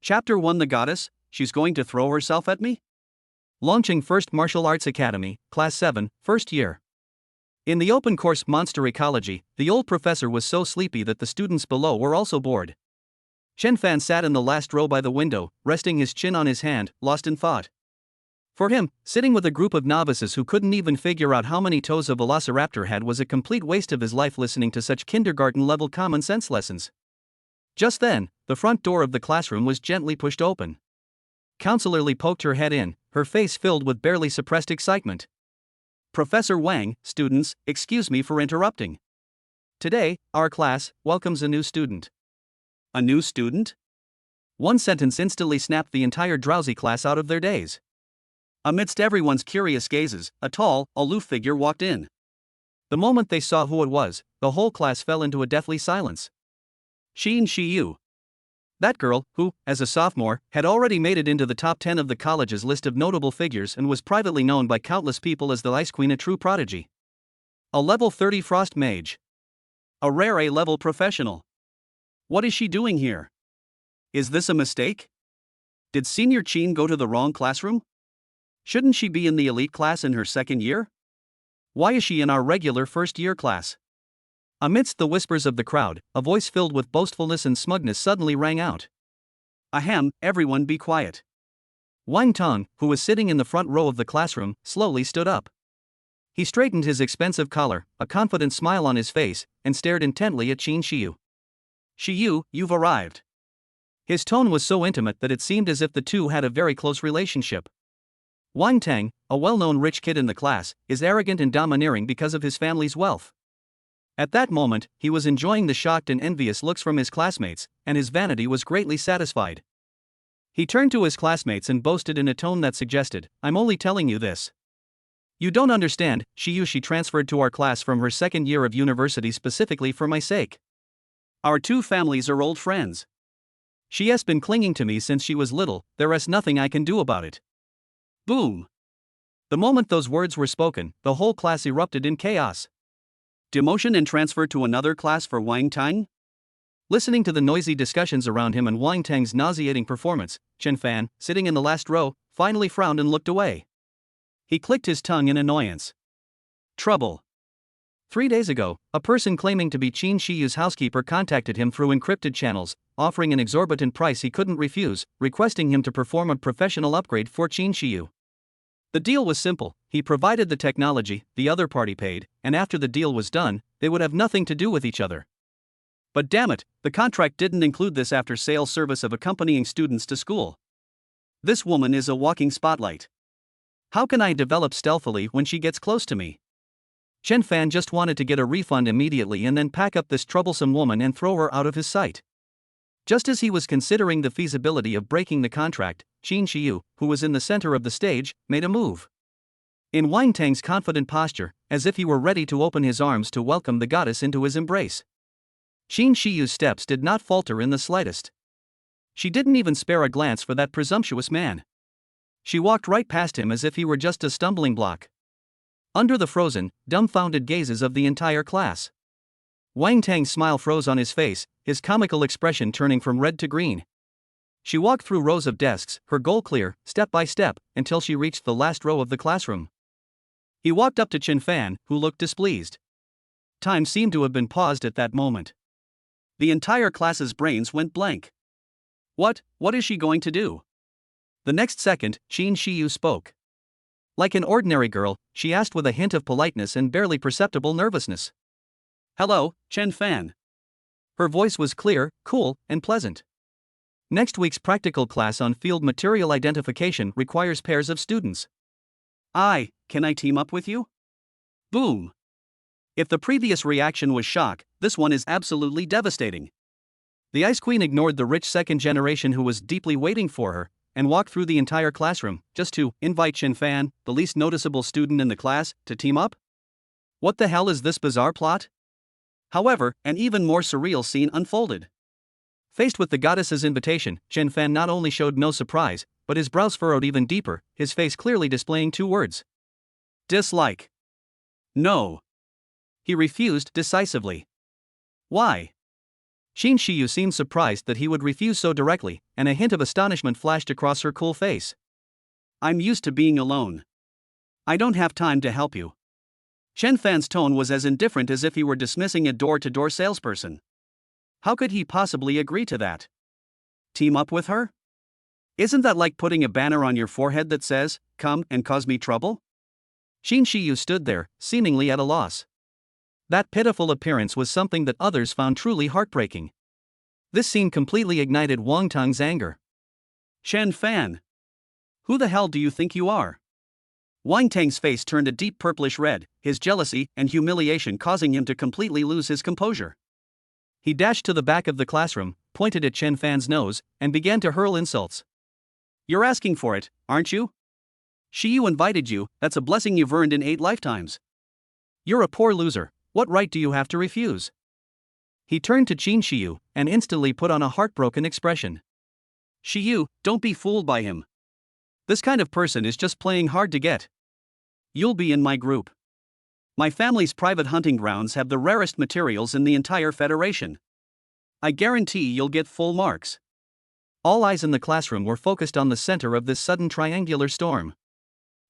Chapter 1 The Goddess, She's Going to Throw Herself at Me? Launching First Martial Arts Academy, Class 7, First Year. In the open course Monster Ecology, the old professor was so sleepy that the students below were also bored. Chen Fan sat in the last row by the window, resting his chin on his hand, lost in thought. For him, sitting with a group of novices who couldn't even figure out how many toes a velociraptor had was a complete waste of his life listening to such kindergarten-level common sense lessons. Just then, the front door of the classroom was gently pushed open. Counselor Li poked her head in, her face filled with barely suppressed excitement. Professor Wang, students, excuse me for interrupting. Today, our class welcomes a new student. A new student? One sentence instantly snapped the entire drowsy class out of their daze. Amidst everyone's curious gazes, a tall, aloof figure walked in. The moment they saw who it was, the whole class fell into a deathly silence. Xin Shiyu. That girl, who, as a sophomore, had already made it into the top 10 of the college's list of notable figures and was privately known by countless people as the Ice Queen, a true prodigy. A level 30 Frost Mage. A rare A-level professional. What is she doing here? Is this a mistake? Did Senior Qin go to the wrong classroom? Shouldn't she be in the elite class in her second year? Why is she in our regular first-year class? Amidst the whispers of the crowd, a voice filled with boastfulness and smugness suddenly rang out. Ahem, everyone be quiet. Wang Tong, who was sitting in the front row of the classroom, slowly stood up. He straightened his expensive collar, a confident smile on his face, and stared intently at Qin Shiyu. Shiyu, you've arrived. His tone was so intimate that it seemed as if the two had a very close relationship. Wang Tang, a well-known rich kid in the class, is arrogant and domineering because of his family's wealth. At that moment, he was enjoying the shocked and envious looks from his classmates, and his vanity was greatly satisfied. He turned to his classmates and boasted in a tone that suggested, I'm only telling you this. You don't understand, Shiyu. She transferred to our class from her second year of university specifically for my sake. Our two families are old friends. She has been clinging to me since she was little, there is nothing I can do about it. Boom! The moment those words were spoken, the whole class erupted in chaos. Demotion and transfer to another class for Wang Tang? Listening to the noisy discussions around him and Wang Tang's nauseating performance, Chen Fan, sitting in the last row, finally frowned and looked away. He clicked his tongue in annoyance. Trouble. 3 days ago, a person claiming to be Qin Shiyu's housekeeper contacted him through encrypted channels, offering an exorbitant price he couldn't refuse, requesting him to perform a professional upgrade for Qin Shiyu. The deal was simple, he provided the technology, the other party paid, and after the deal was done, they would have nothing to do with each other. But damn it, the contract didn't include this after-sales service of accompanying students to school. This woman is a walking spotlight. How can I develop stealthily when she gets close to me? Chen Fan just wanted to get a refund immediately and then pack up this troublesome woman and throw her out of his sight. Just as he was considering the feasibility of breaking the contract, Qin Shiyu, who was in the center of the stage, made a move. In Wang Tang's confident posture, as if he were ready to open his arms to welcome the goddess into his embrace. Qin Shiyu's steps did not falter in the slightest. She didn't even spare a glance for that presumptuous man. She walked right past him as if he were just a stumbling block. Under the frozen, dumbfounded gazes of the entire class, Wang Tang's smile froze on his face, his comical expression turning from red to green. She walked through rows of desks, her goal clear, step by step, until she reached the last row of the classroom. He walked up to Chen Fan, who looked displeased. Time seemed to have been paused at that moment. The entire class's brains went blank. What is she going to do? The next second, Qin Shiyu spoke. Like an ordinary girl, she asked with a hint of politeness and barely perceptible nervousness. Hello, Chen Fan. Her voice was clear, cool, and pleasant. Next week's practical class on field material identification requires pairs of students. Can I team up with you? Boom. If the previous reaction was shock, this one is absolutely devastating. The Ice Queen ignored the rich second generation who was deeply waiting for her, and walked through the entire classroom, just to invite Chen Fan, the least noticeable student in the class, to team up? What the hell is this bizarre plot? However, an even more surreal scene unfolded. Faced with the goddess's invitation, Chen Fan not only showed no surprise, but his brows furrowed even deeper, his face clearly displaying two words. Dislike. No. He refused decisively. Why? Xin Shiyu seemed surprised that he would refuse so directly, and a hint of astonishment flashed across her cool face. I'm used to being alone. I don't have time to help you. Chen Fan's tone was as indifferent as if he were dismissing a door-to-door salesperson. How could he possibly agree to that? Team up with her? Isn't that like putting a banner on your forehead that says, "Come and cause me trouble"? Xin Shiyu stood there, seemingly at a loss. That pitiful appearance was something that others found truly heartbreaking. This scene completely ignited Wang Tang's anger. Chen Fan! Who the hell do you think you are? Wang Tang's face turned a deep purplish red, his jealousy and humiliation causing him to completely lose his composure. He dashed to the back of the classroom, pointed at Chen Fan's nose, and began to hurl insults. You're asking for it, aren't you? Shiyu invited you, that's a blessing you've earned in 8 lifetimes. You're a poor loser, what right do you have to refuse? He turned to Qin Shiyu, and instantly put on a heartbroken expression. Shiyu, don't be fooled by him. This kind of person is just playing hard to get. You'll be in my group. My family's private hunting grounds have the rarest materials in the entire Federation. I guarantee you'll get full marks. All eyes in the classroom were focused on the center of this sudden triangular storm.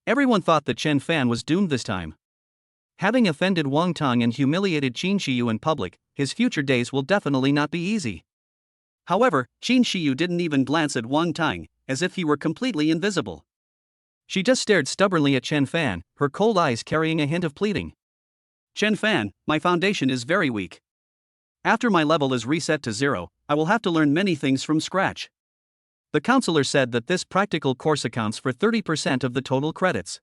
Everyone thought that Chen Fan was doomed this time. Having offended Wang Tang and humiliated Qin Shiyu in public, his future days will definitely not be easy. However, Qin Shiyu didn't even glance at Wang Tang, as if he were completely invisible. She just stared stubbornly at Chen Fan, her cold eyes carrying a hint of pleading. Chen Fan, my foundation is very weak. After my level is reset to 0, I will have to learn many things from scratch. The counselor said that this practical course accounts for 30% of the total credits.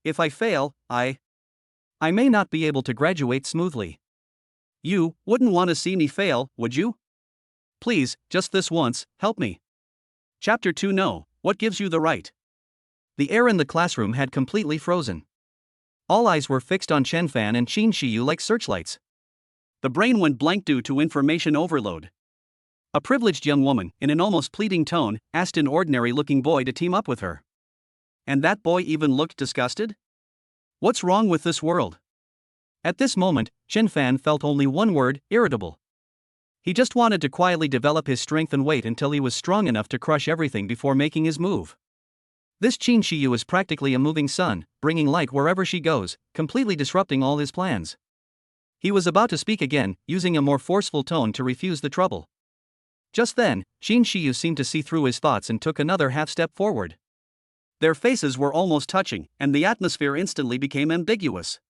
If I fail, I may not be able to graduate smoothly. You wouldn't want to see me fail, would you? Please, just this once, help me. Chapter 2 No, what gives you the right? The air in the classroom had completely frozen. All eyes were fixed on Chen Fan and Qin Shiyu like searchlights. The brain went blank due to information overload. A privileged young woman, in an almost pleading tone, asked an ordinary-looking boy to team up with her. And that boy even looked disgusted? What's wrong with this world? At this moment, Chen Fan felt only one word: irritable. He just wanted to quietly develop his strength and wait until he was strong enough to crush everything before making his move. This Qin Shiyu is practically a moving sun, bringing light wherever she goes, completely disrupting all his plans. He was about to speak again, using a more forceful tone to refuse the trouble. Just then, Qin Shiyu seemed to see through his thoughts and took another half-step forward. Their faces were almost touching, and the atmosphere instantly became ambiguous.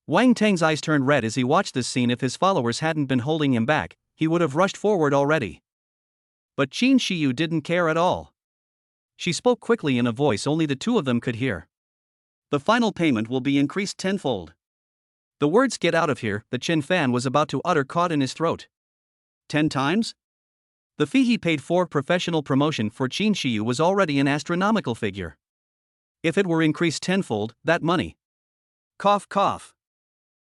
Wang Tang's eyes turned red as he watched this scene. If his followers hadn't been holding him back, he would have rushed forward already. But Qin Shiyu didn't care at all. She spoke quickly in a voice only the two of them could hear. The final payment will be increased tenfold. The words "get out of here" that Chen Fan was about to utter caught in his throat. 10 times? The fee he paid for professional promotion for Qin Shiyu was already an astronomical figure. If it were increased tenfold, that money. Cough cough.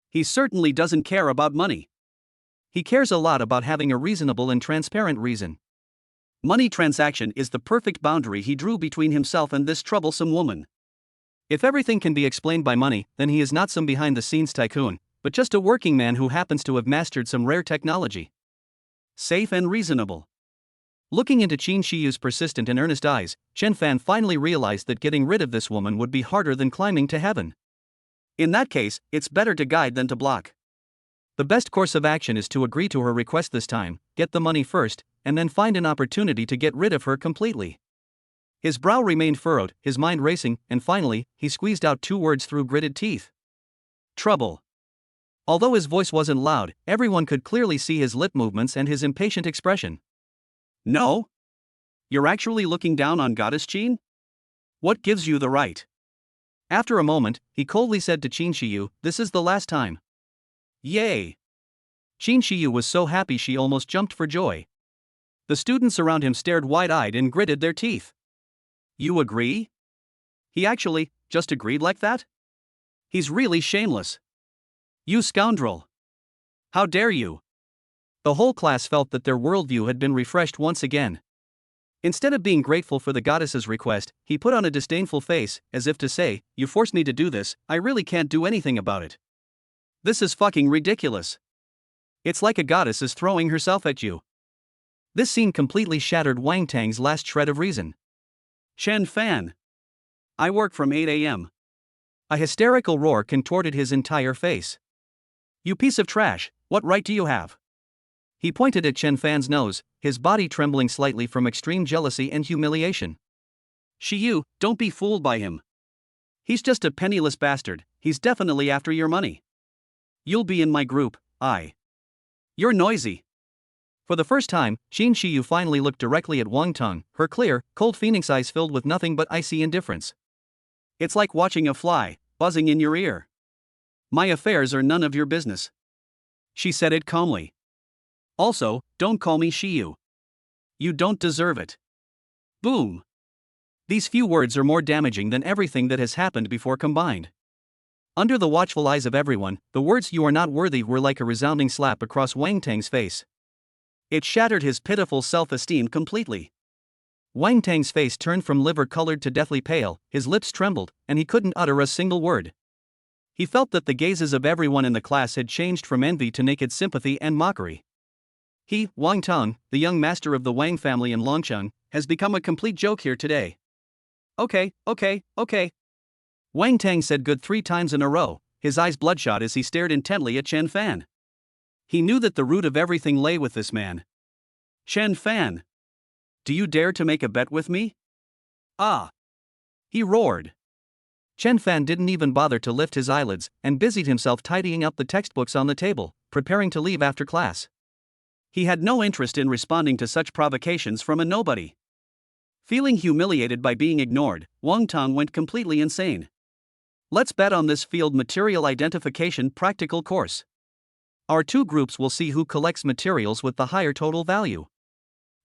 He certainly doesn't care about money. He cares a lot about having a reasonable and transparent reason. Money transaction is the perfect boundary he drew between himself and this troublesome woman. If everything can be explained by money, then he is not some behind-the-scenes tycoon, but just a working man who happens to have mastered some rare technology. Safe and reasonable. Looking into Qin Shiyu's persistent and earnest eyes, Chen Fan finally realized that getting rid of this woman would be harder than climbing to heaven. In that case, it's better to guide than to block. The best course of action is to agree to her request this time, get the money first, and then find an opportunity to get rid of her completely. His brow remained furrowed, his mind racing, and finally, he squeezed out 2 words through gritted teeth. Trouble. Although his voice wasn't loud, everyone could clearly see his lip movements and his impatient expression. No? You're actually looking down on Goddess Qin? What gives you the right? After a moment, he coldly said to Qin Shiyu, "This is the last time." Yay! Qin Shiyu was so happy she almost jumped for joy. The students around him stared wide-eyed and gritted their teeth. You agree? He actually just agreed like that? He's really shameless. You scoundrel! How dare you! The whole class felt that their worldview had been refreshed once again. Instead of being grateful for the goddess's request, he put on a disdainful face, as if to say, "You forced me to do this, I really can't do anything about it. This is fucking ridiculous." It's like a goddess is throwing herself at you. This scene completely shattered Wang Tang's last shred of reason. Chen Fan. I work from 8 a.m. A hysterical roar contorted his entire face. You piece of trash, what right do you have? He pointed at Chen Fan's nose, his body trembling slightly from extreme jealousy and humiliation. Shiyu, don't be fooled by him. He's just a penniless bastard, he's definitely after your money. You'll be in my group, You're noisy. For the first time, Qin Shiyu finally looked directly at Wang Tong, her clear, cold phoenix eyes filled with nothing but icy indifference. It's like watching a fly, buzzing in your ear. My affairs are none of your business. She said it calmly. Also, don't call me Shiyu. You don't deserve it. Boom. These few words are more damaging than everything that has happened before combined. Under the watchful eyes of everyone, the words "you are not worthy" were like a resounding slap across Wang Tang's face. It shattered his pitiful self-esteem completely. Wang Tang's face turned from liver-colored to deathly pale, his lips trembled, and he couldn't utter a single word. He felt that the gazes of everyone in the class had changed from envy to naked sympathy and mockery. He, Wang Tong, the young master of the Wang family in Longcheng, has become a complete joke here today. Okay. Wang Tang said good 3 times in a row, his eyes bloodshot as he stared intently at Chen Fan. He knew that the root of everything lay with this man. Chen Fan. Do you dare to make a bet with me? Ah! He roared. Chen Fan didn't even bother to lift his eyelids and busied himself tidying up the textbooks on the table, preparing to leave after class. He had no interest in responding to such provocations from a nobody. Feeling humiliated by being ignored, Wang Tong went completely insane. Let's bet on this field material identification practical course. Our 2 groups will see who collects materials with the higher total value.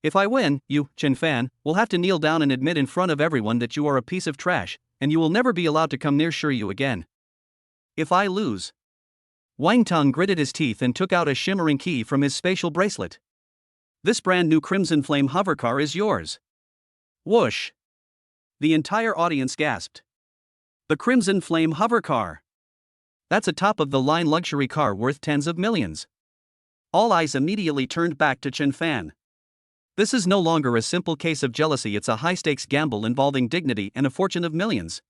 If I win, you, Chen Fan, will have to kneel down and admit in front of everyone that you are a piece of trash, and you will never be allowed to come near Shiryu again. If I lose... Wang Tong gritted his teeth and took out a shimmering key from his spatial bracelet. This brand new Crimson Flame hovercar is yours. Whoosh! The entire audience gasped. The Crimson Flame hovercar. That's a top-of-the-line luxury car worth tens of millions. All eyes immediately turned back to Chen Fan. This is no longer a simple case of jealousy, it's a high-stakes gamble involving dignity and a fortune of millions.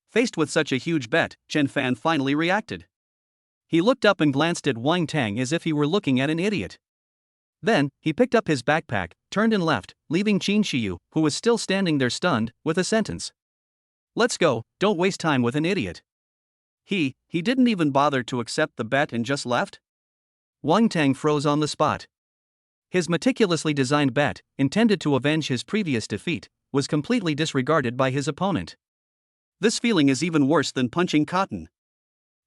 Faced with such a huge bet, Chen Fan finally reacted. He looked up and glanced at Wang Tang as if he were looking at an idiot. Then, he picked up his backpack, turned and left, leaving Qin Shiyu, who was still standing there stunned, with a sentence. Let's go, don't waste time with an idiot. He didn't even bother to accept the bet and just left? Wang Tang froze on the spot. His meticulously designed bet, intended to avenge his previous defeat, was completely disregarded by his opponent. This feeling is even worse than punching cotton.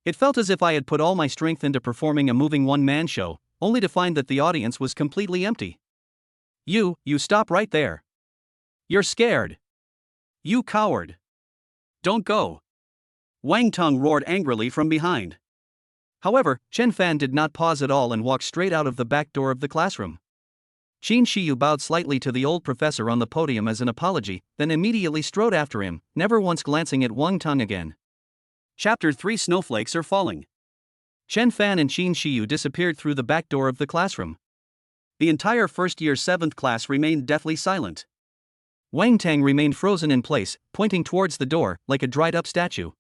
It felt as if I had put all my strength into performing a moving one-man show, only to find that the audience was completely empty. You stop right there. You're scared. You coward. Don't go. Wang Tong roared angrily from behind. However, Chen Fan did not pause at all and walked straight out of the back door of the classroom. Qin Shiyu bowed slightly to the old professor on the podium as an apology, then immediately strode after him, never once glancing at Wang Tong again. Chapter 3 Snowflakes are falling. Chen Fan and Qin Shiyu disappeared through the back door of the classroom. The entire first-year 7th class remained deathly silent. Wang Tang remained frozen in place, pointing towards the door, like a dried-up statue.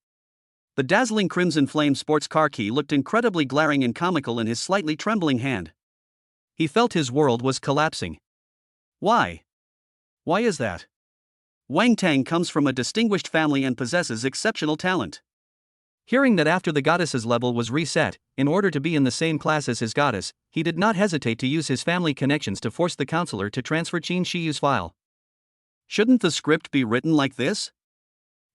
The dazzling Crimson Flame sports car key looked incredibly glaring and comical in his slightly trembling hand. He felt his world was collapsing. Why? Why is that? Wang Tang comes from a distinguished family and possesses exceptional talent. Hearing that after the goddess's level was reset, in order to be in the same class as his goddess, he did not hesitate to use his family connections to force the counselor to transfer Qin Shiyu's file. Shouldn't the script be written like this?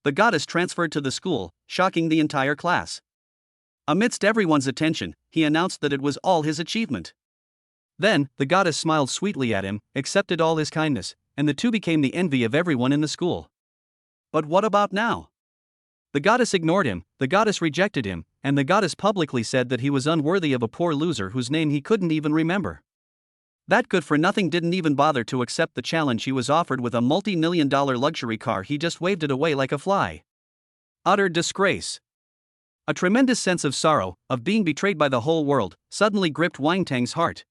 The goddess transferred to the school, shocking the entire class. Amidst everyone's attention, he announced that it was all his achievement. Then, the goddess smiled sweetly at him, accepted all his kindness, and the two became the envy of everyone in the school. But what about now? The goddess ignored him, the goddess rejected him, and the goddess publicly said that he was unworthy of a poor loser whose name he couldn't even remember. That good-for-nothing didn't even bother to accept the challenge he was offered with a multi-million-dollar luxury car. He just waved it away like a fly. Utter disgrace. A tremendous sense of sorrow, of being betrayed by the whole world, suddenly gripped Wang Tang's heart.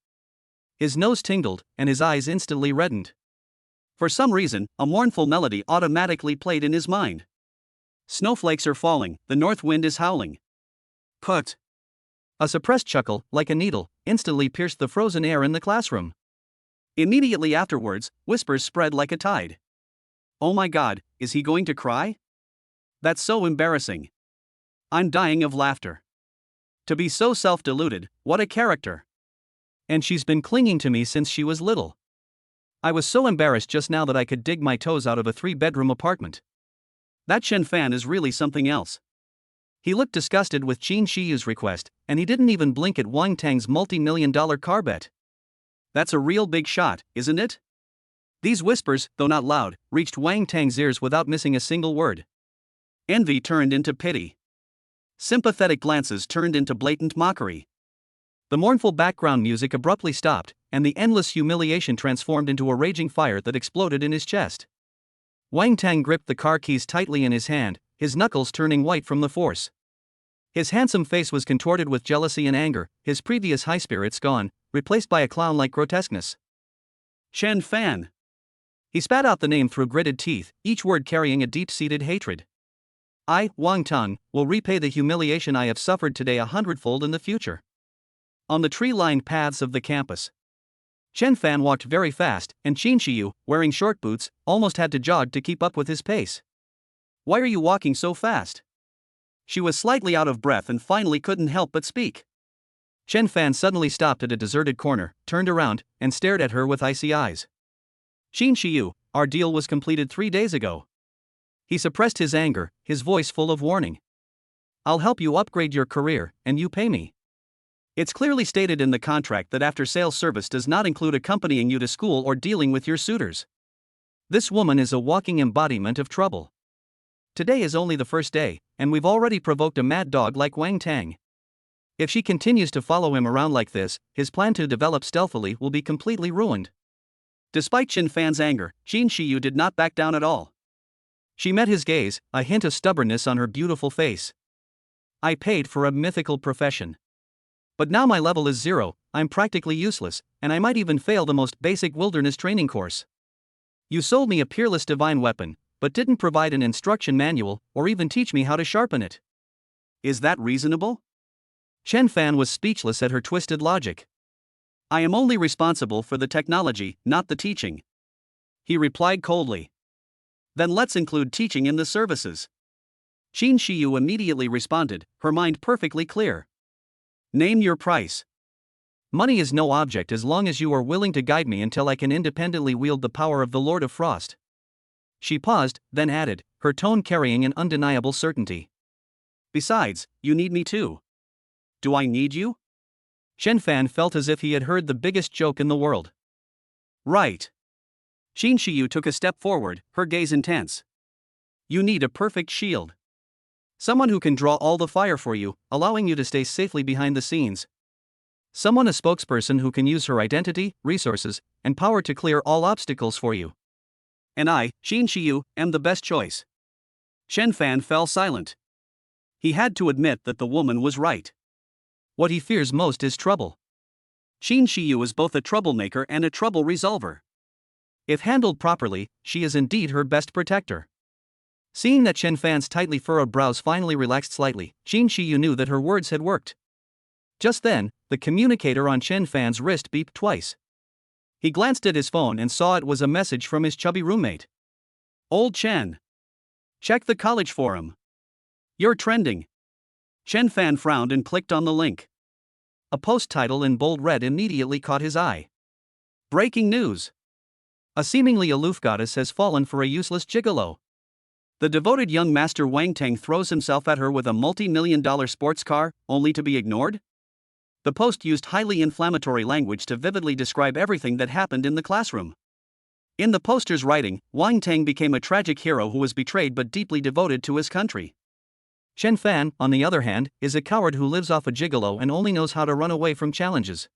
His nose tingled, and his eyes instantly reddened. For some reason, a mournful melody automatically played in his mind. Snowflakes are falling, the north wind is howling. Put. A suppressed chuckle, like a needle, instantly pierced the frozen air in the classroom. Immediately afterwards, whispers spread like a tide. Oh my God, is he going to cry? That's so embarrassing. I'm dying of laughter. To be so self-deluded, what a character. And she's been clinging to me since she was little. I was so embarrassed just now that I could dig my toes out of a 3-bedroom apartment. That Chen Fan is really something else. He looked disgusted with Qin Shiyu's request, and he didn't even blink at Wang Tang's multi-million-dollar car bet. That's a real big shot, isn't it? These whispers, though not loud, reached Wang Tang's ears without missing a single word. Envy turned into pity. Sympathetic glances turned into blatant mockery. The mournful background music abruptly stopped, and the endless humiliation transformed into a raging fire that exploded in his chest. Wang Tang gripped the car keys tightly in his hand, his knuckles turning white from the force. His handsome face was contorted with jealousy and anger, his previous high spirits gone, replaced by a clown-like grotesqueness. Chen Fan. He spat out the name through gritted teeth, each word carrying a deep-seated hatred. I, Wang Tang, will repay the humiliation I have suffered today 100-fold in the future. On the tree-lined paths of the campus, Chen Fan walked very fast, and Qin Shiyu, wearing short boots, almost had to jog to keep up with his pace. Why are you walking so fast? She was slightly out of breath and finally couldn't help but speak. Chen Fan suddenly stopped at a deserted corner, turned around, and stared at her with icy eyes. Qin Shiyu, our deal was completed 3 days ago. He suppressed his anger, his voice full of warning. I'll help you upgrade your career, and you pay me. It's clearly stated in the contract that after-sales service does not include accompanying you to school or dealing with your suitors. This woman is a walking embodiment of trouble. Today is only the first day, and we've already provoked a mad dog like Wang Tang. If she continues to follow him around like this, his plan to develop stealthily will be completely ruined. Despite Chen Fan's anger, Qin Shiyu did not back down at all. She met his gaze, a hint of stubbornness on her beautiful face. I paid for a mythical profession. But now my level is 0, I'm practically useless, and I might even fail the most basic wilderness training course. You sold me a peerless divine weapon, but didn't provide an instruction manual, or even teach me how to sharpen it. Is that reasonable? Chen Fan was speechless at her twisted logic. I am only responsible for the technology, not the teaching. He replied coldly. Then let's include teaching in the services. Qin Shiyu immediately responded, her mind perfectly clear. Name your price. Money is no object as long as you are willing to guide me until I can independently wield the power of the Lord of Frost. She paused, then added, her tone carrying an undeniable certainty. Besides, you need me too. Do I need you? Chen Fan felt as if he had heard the biggest joke in the world. Right. Qin Shiyu took a step forward, her gaze intense. You need a perfect shield. Someone who can draw all the fire for you, allowing you to stay safely behind the scenes. Someone a spokesperson who can use her identity, resources, and power to clear all obstacles for you. And I, Qin Shiyu, am the best choice. Chen Fan fell silent. He had to admit that the woman was right. What he fears most is trouble. Qin Shiyu is both a troublemaker and a trouble resolver. If handled properly, she is indeed her best protector. Seeing that Chen Fan's tightly furrowed brows finally relaxed slightly, Qin Shiyu knew that her words had worked. Just then, the communicator on Chen Fan's wrist beeped twice. He glanced at his phone and saw it was a message from his chubby roommate. Old Chen. Check the college forum. You're trending. Chen Fan frowned and clicked on the link. A post title in bold red immediately caught his eye. Breaking news. A seemingly aloof goddess has fallen for a useless gigolo. The devoted young master Wang Tang throws himself at her with a multi-million-dollar sports car, only to be ignored? The post used highly inflammatory language to vividly describe everything that happened in the classroom. In the poster's writing, Wang Tang became a tragic hero who was betrayed but deeply devoted to his country. Chen Fan, on the other hand, is a coward who lives off a gigolo and only knows how to run away from challenges.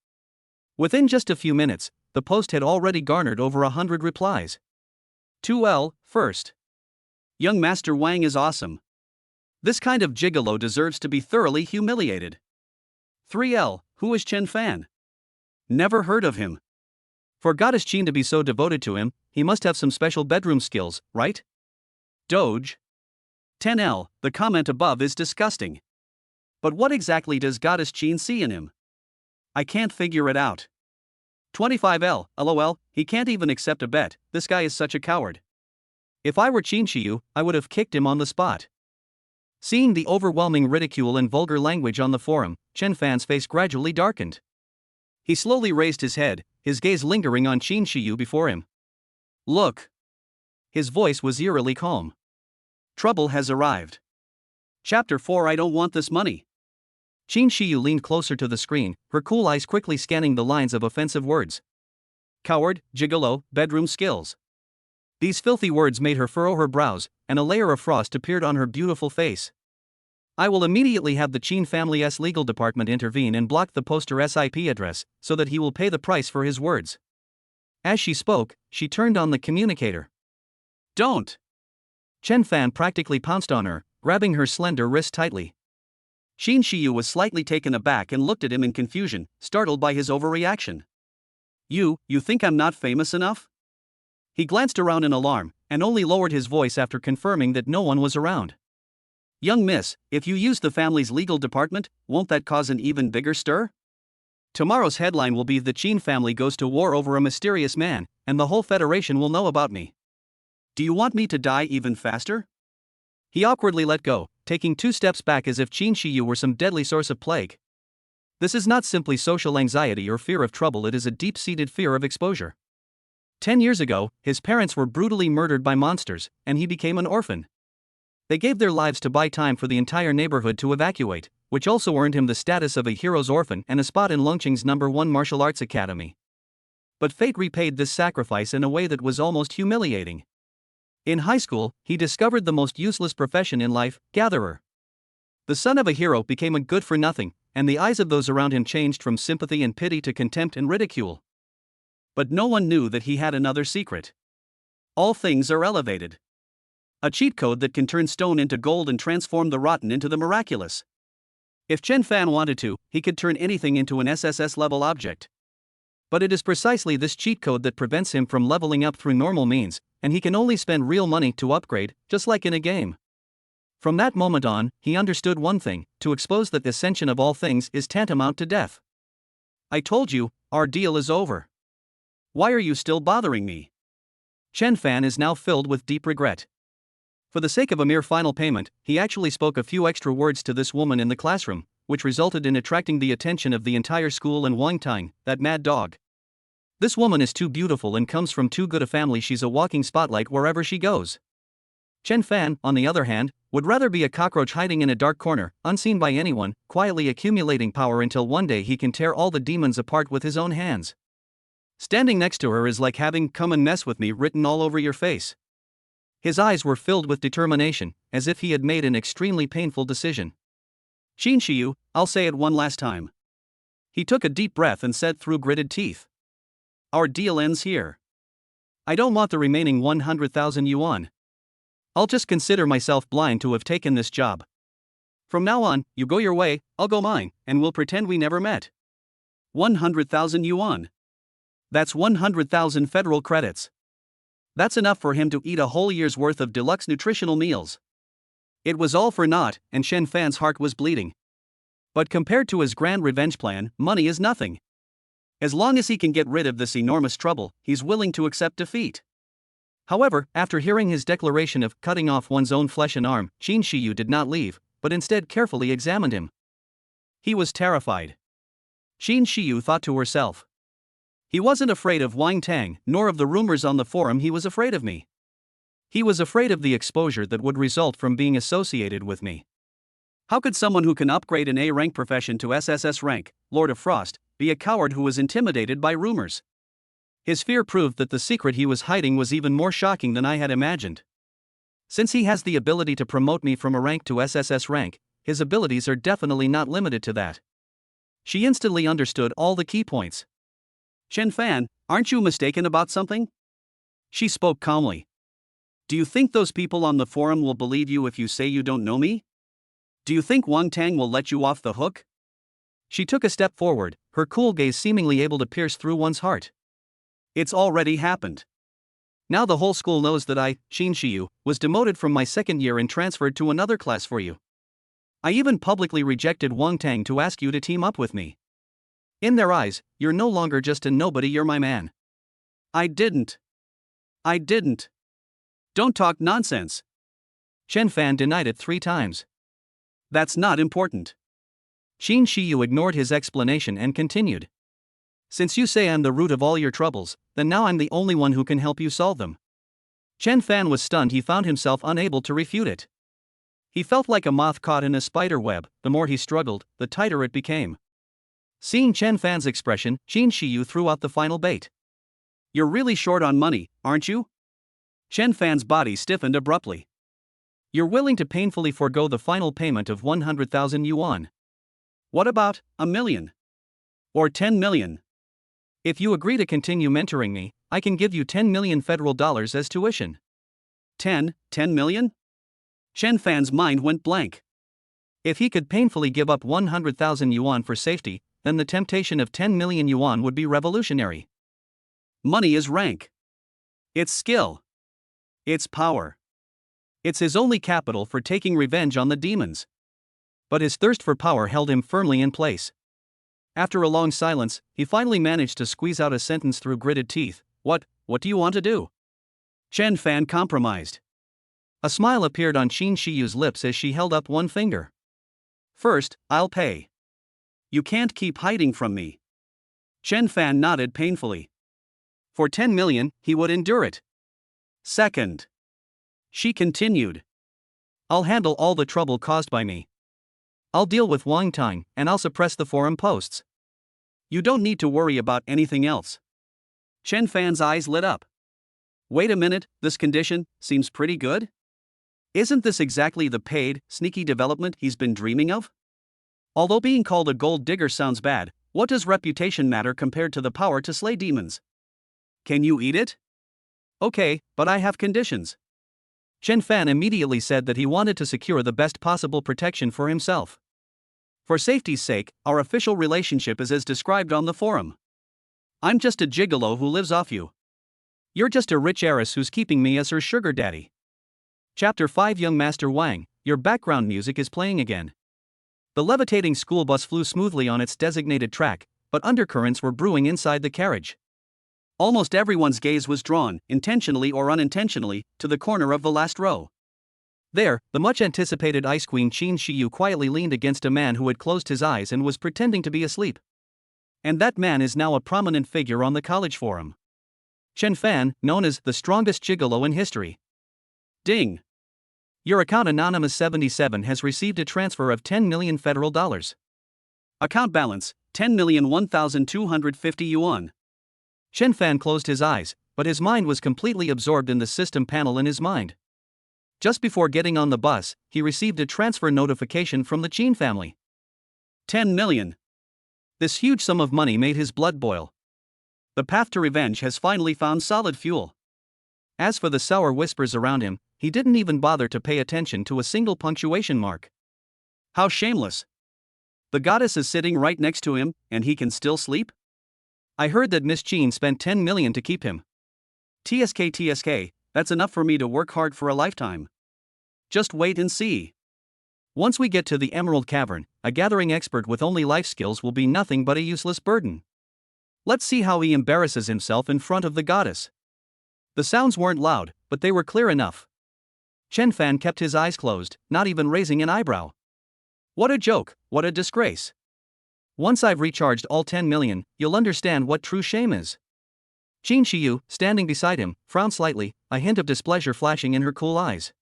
Within just a few minutes, the post had already garnered over 100 replies. 2L, first. Young Master Wang is awesome. This kind of gigolo deserves to be thoroughly humiliated. 3L, who is Chen Fan? Never heard of him. For Goddess Qin to be so devoted to him, he must have some special bedroom skills, right? Doge. 10L, the comment above is disgusting. But what exactly does Goddess Qin see in him? I can't figure it out. 25L, lol, he can't even accept a bet, this guy is such a coward. If I were Qin Shiyu, I would have kicked him on the spot. Seeing the overwhelming ridicule and vulgar language on the forum, Chen Fan's face gradually darkened. He slowly raised his head, his gaze lingering on Qin Shiyu before him. Look. His voice was eerily calm. Trouble has arrived. Chapter 4 I don't want this money. Qin Shiyu leaned closer to the screen, her cool eyes quickly scanning the lines of offensive words. Coward, gigolo, bedroom skills. These filthy words made her furrow her brows, and a layer of frost appeared on her beautiful face. I will immediately have the Qin family's legal department intervene and block the poster's IP address, so that he will pay the price for his words. As she spoke, she turned on the communicator. Don't! Chen Fan practically pounced on her, grabbing her slender wrist tightly. Qin Shiyu was slightly taken aback and looked at him in confusion, startled by his overreaction. You think I'm not famous enough? He glanced around in alarm, and only lowered his voice after confirming that no one was around. Young miss, if you use the family's legal department, won't that cause an even bigger stir? Tomorrow's headline will be the Qin family goes to war over a mysterious man, and the whole federation will know about me. Do you want me to die even faster? He awkwardly let go, taking 2 steps back as if Qin Shiyu were some deadly source of plague. This is not simply social anxiety or fear of trouble, it is a deep-seated fear of exposure. 10 years ago, his parents were brutally murdered by monsters, and he became an orphan. They gave their lives to buy time for the entire neighborhood to evacuate, which also earned him the status of a hero's orphan and a spot in Longqing's #1 martial arts academy. But fate repaid this sacrifice in a way that was almost humiliating. In high school, he discovered the most useless profession in life, gatherer. The son of a hero became a good-for-nothing, and the eyes of those around him changed from sympathy and pity to contempt and ridicule. But no one knew that he had another secret. All things are elevated. A cheat code that can turn stone into gold and transform the rotten into the miraculous. If Chen Fan wanted to, he could turn anything into an SSS-level object. But it is precisely this cheat code that prevents him from leveling up through normal means, and he can only spend real money to upgrade, just like in a game. From that moment on, he understood one thing: to expose the ascension of all things is tantamount to death. I told you, our deal is over. Why are you still bothering me? Chen Fan is now filled with deep regret. For the sake of a mere final payment, he actually spoke a few extra words to this woman in the classroom, which resulted in attracting the attention of the entire school and Wang Tang, that mad dog. This woman is too beautiful and comes from too good a family, she's a walking spotlight wherever she goes. Chen Fan, on the other hand, would rather be a cockroach hiding in a dark corner, unseen by anyone, quietly accumulating power until one day he can tear all the demons apart with his own hands. Standing next to her is like having "come and mess with me" written all over your face. His eyes were filled with determination, as if he had made an extremely painful decision. Qin Shiyu, I'll say it one last time. He took a deep breath and said through gritted teeth. Our deal ends here. I don't want the remaining 100,000 yuan. I'll just consider myself blind to have taken this job. From now on, you go your way, I'll go mine, and we'll pretend we never met. 100,000 yuan. That's 100,000 federal credits. That's enough for him to eat a whole year's worth of deluxe nutritional meals. It was all for naught, and Chen Fan's heart was bleeding. But compared to his grand revenge plan, money is nothing. As long as he can get rid of this enormous trouble, he's willing to accept defeat. However, after hearing his declaration of cutting off one's own flesh and arm, Qin Shiyu did not leave, but instead carefully examined him. He was terrified. Qin Shiyu thought to herself. He wasn't afraid of Wang Tang, nor of the rumors on the forum, he was afraid of me. He was afraid of the exposure that would result from being associated with me. How could someone who can upgrade an A-rank profession to SSS rank, Lord of Frost, be a coward who was intimidated by rumors? His fear proved that the secret he was hiding was even more shocking than I had imagined. Since he has the ability to promote me from a rank to SSS rank, his abilities are definitely not limited to that. She instantly understood all the key points. Chen Fan, aren't you mistaken about something? She spoke calmly. Do you think those people on the forum will believe you if you say you don't know me? Do you think Wang Tang will let you off the hook? She took a step forward, her cool gaze seemingly able to pierce through one's heart. It's already happened. Now the whole school knows that I, Qin Shiyu, was demoted from my second year and transferred to another class for you. I even publicly rejected Wang Tang to ask you to team up with me. In their eyes, you're no longer just a nobody, you're my man. I didn't. Don't talk nonsense. Chen Fan denied it 3 times. That's not important. Qin Shiyu ignored his explanation and continued. Since you say I'm the root of all your troubles, then now I'm the only one who can help you solve them. Chen Fan was stunned. He found himself unable to refute it. He felt like a moth caught in a spider web. The more he struggled, the tighter it became. Seeing Chen Fan's expression, Qin Shiyu threw out the final bait. You're really short on money, aren't you? Chen Fan's body stiffened abruptly. You're willing to painfully forego the final payment of 100,000 yuan. What about 1 million? Or 10 million? If you agree to continue mentoring me, I can give you 10 million federal dollars as tuition. 10 million? Chen Fan's mind went blank. If he could painfully give up 100,000 yuan for safety, then the temptation of 10 million yuan would be revolutionary. Money is rank. It's skill. It's power. It's his only capital for taking revenge on the demons. But his thirst for power held him firmly in place. After a long silence, he finally managed to squeeze out a sentence through gritted teeth. What do you want to do? Chen Fan compromised. A smile appeared on Qin Shiyu's lips as she held up one finger. First, I'll pay. You can't keep hiding from me. Chen Fan nodded painfully. For 10 million, he would endure it. Second. She continued. I'll handle all the trouble caused by me. I'll deal with Wang Tang, and I'll suppress the forum posts. You don't need to worry about anything else. Chen Fan's eyes lit up. Wait a minute, this condition seems pretty good? Isn't this exactly the paid, sneaky development he's been dreaming of? Although being called a gold digger sounds bad, what does reputation matter compared to the power to slay demons? Can you eat it? Okay, but I have conditions. Chen Fan immediately said that he wanted to secure the best possible protection for himself. For safety's sake, our official relationship is as described on the forum. I'm just a gigolo who lives off you. You're just a rich heiress who's keeping me as her sugar daddy. Chapter 5. Young Master Wang, your background music is playing again. The levitating school bus flew smoothly on its designated track, but undercurrents were brewing inside the carriage. Almost everyone's gaze was drawn, intentionally or unintentionally, to the corner of the last row. There, the much-anticipated Ice Queen Qin Shiyu quietly leaned against a man who had closed his eyes and was pretending to be asleep. And that man is now a prominent figure on the college forum. Chen Fan, known as the strongest gigolo in history. Ding! Your account Anonymous 77 has received a transfer of 10 million federal dollars. Account balance, 10,001,250 yuan. Chen Fan closed his eyes, but his mind was completely absorbed in the system panel in his mind. Just before getting on the bus, he received a transfer notification from the Qin family. 10 million. This huge sum of money made his blood boil. The path to revenge has finally found solid fuel. As for the sour whispers around him, he didn't even bother to pay attention to a single punctuation mark. How shameless. The goddess is sitting right next to him, and he can still sleep? I heard that Miss Qin spent 10 million to keep him. TSK, that's enough for me to work hard for a lifetime. Just wait and see. Once we get to the Emerald Cavern, a gathering expert with only life skills will be nothing but a useless burden. Let's see how he embarrasses himself in front of the goddess. The sounds weren't loud, but they were clear enough. Chen Fan kept his eyes closed, not even raising an eyebrow. What a joke, what a disgrace. Once I've recharged all 10 million, you'll understand what true shame is. Qin Shiyu, standing beside him, frowned slightly, a hint of displeasure flashing in her cool eyes.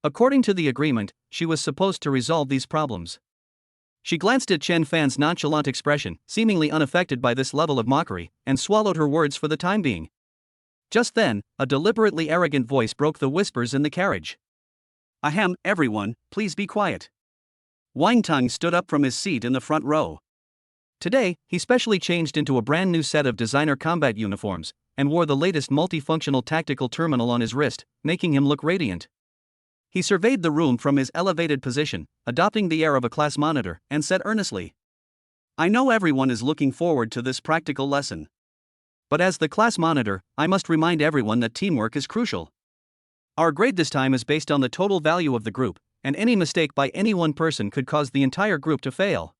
According to the agreement, she was supposed to resolve these problems. She glanced at Chen Fan's nonchalant expression, seemingly unaffected by this level of mockery, and swallowed her words for the time being. Just then, a deliberately arrogant voice broke the whispers in the carriage. Ahem, everyone, please be quiet. Wang Tang stood up from his seat in the front row. Today, he specially changed into a brand new set of designer combat uniforms, and wore the latest multifunctional tactical terminal on his wrist, making him look radiant. He surveyed the room from his elevated position, adopting the air of a class monitor, and said earnestly, "I know everyone is looking forward to this practical lesson. But as the class monitor, I must remind everyone that teamwork is crucial. Our grade this time is based on the total value of the group, and any mistake by any one person could cause the entire group to fail."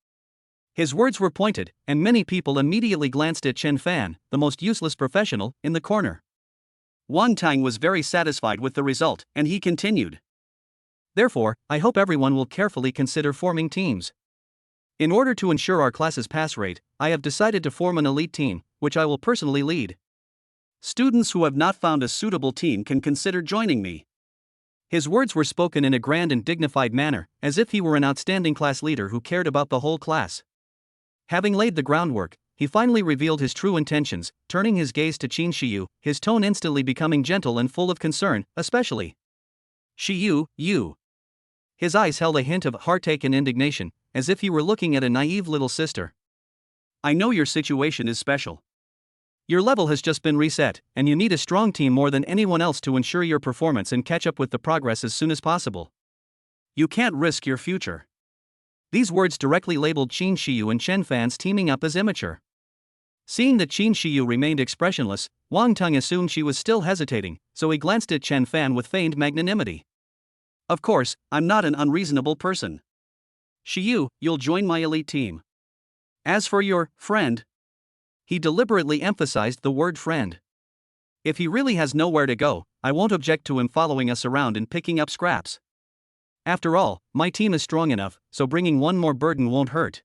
His words were pointed, and many people immediately glanced at Chen Fan, the most useless professional, in the corner. Wang Tang was very satisfied with the result, and he continued, "Therefore, I hope everyone will carefully consider forming teams. In order to ensure our class's pass rate, I have decided to form an elite team, which I will personally lead. Students who have not found a suitable team can consider joining me." His words were spoken in a grand and dignified manner, as if he were an outstanding class leader who cared about the whole class. Having laid the groundwork, he finally revealed his true intentions, turning his gaze to Qin Shiyu, his tone instantly becoming gentle and full of concern, especially. "Shiyu, you." His eyes held a hint of heartache and indignation, as if he were looking at a naive little sister. "I know your situation is special. Your level has just been reset, and you need a strong team more than anyone else to ensure your performance and catch up with the progress as soon as possible. You can't risk your future." These words directly labeled Qin Shiyu and Chen Fan's teaming up as immature. Seeing that Qin Shiyu remained expressionless, Wang Tang assumed she was still hesitating, so he glanced at Chen Fan with feigned magnanimity. "Of course, I'm not an unreasonable person. Shiyu, you'll join my elite team. As for your friend," he deliberately emphasized the word friend. "If he really has nowhere to go, I won't object to him following us around and picking up scraps. After all, my team is strong enough, so bringing one more burden won't hurt."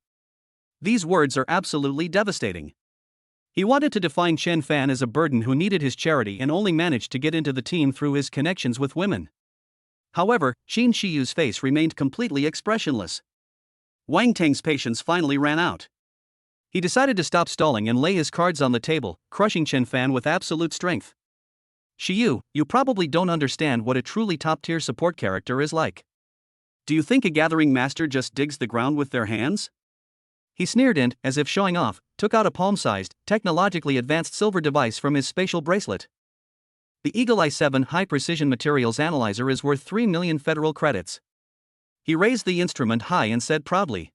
These words are absolutely devastating. He wanted to define Chen Fan as a burden who needed his charity and only managed to get into the team through his connections with women. However, Qin Shiyu's face remained completely expressionless. Wang Tang's patience finally ran out. He decided to stop stalling and lay his cards on the table, crushing Chen Fan with absolute strength. "Shiyu, you probably don't understand what a truly top-tier support character is like. Do you think a gathering master just digs the ground with their hands?" He sneered and, as if showing off, took out a palm-sized, technologically advanced silver device from his spatial bracelet. The Eagle Eye 7 high-precision materials analyzer is worth 3 million federal credits. He raised the instrument high and said proudly,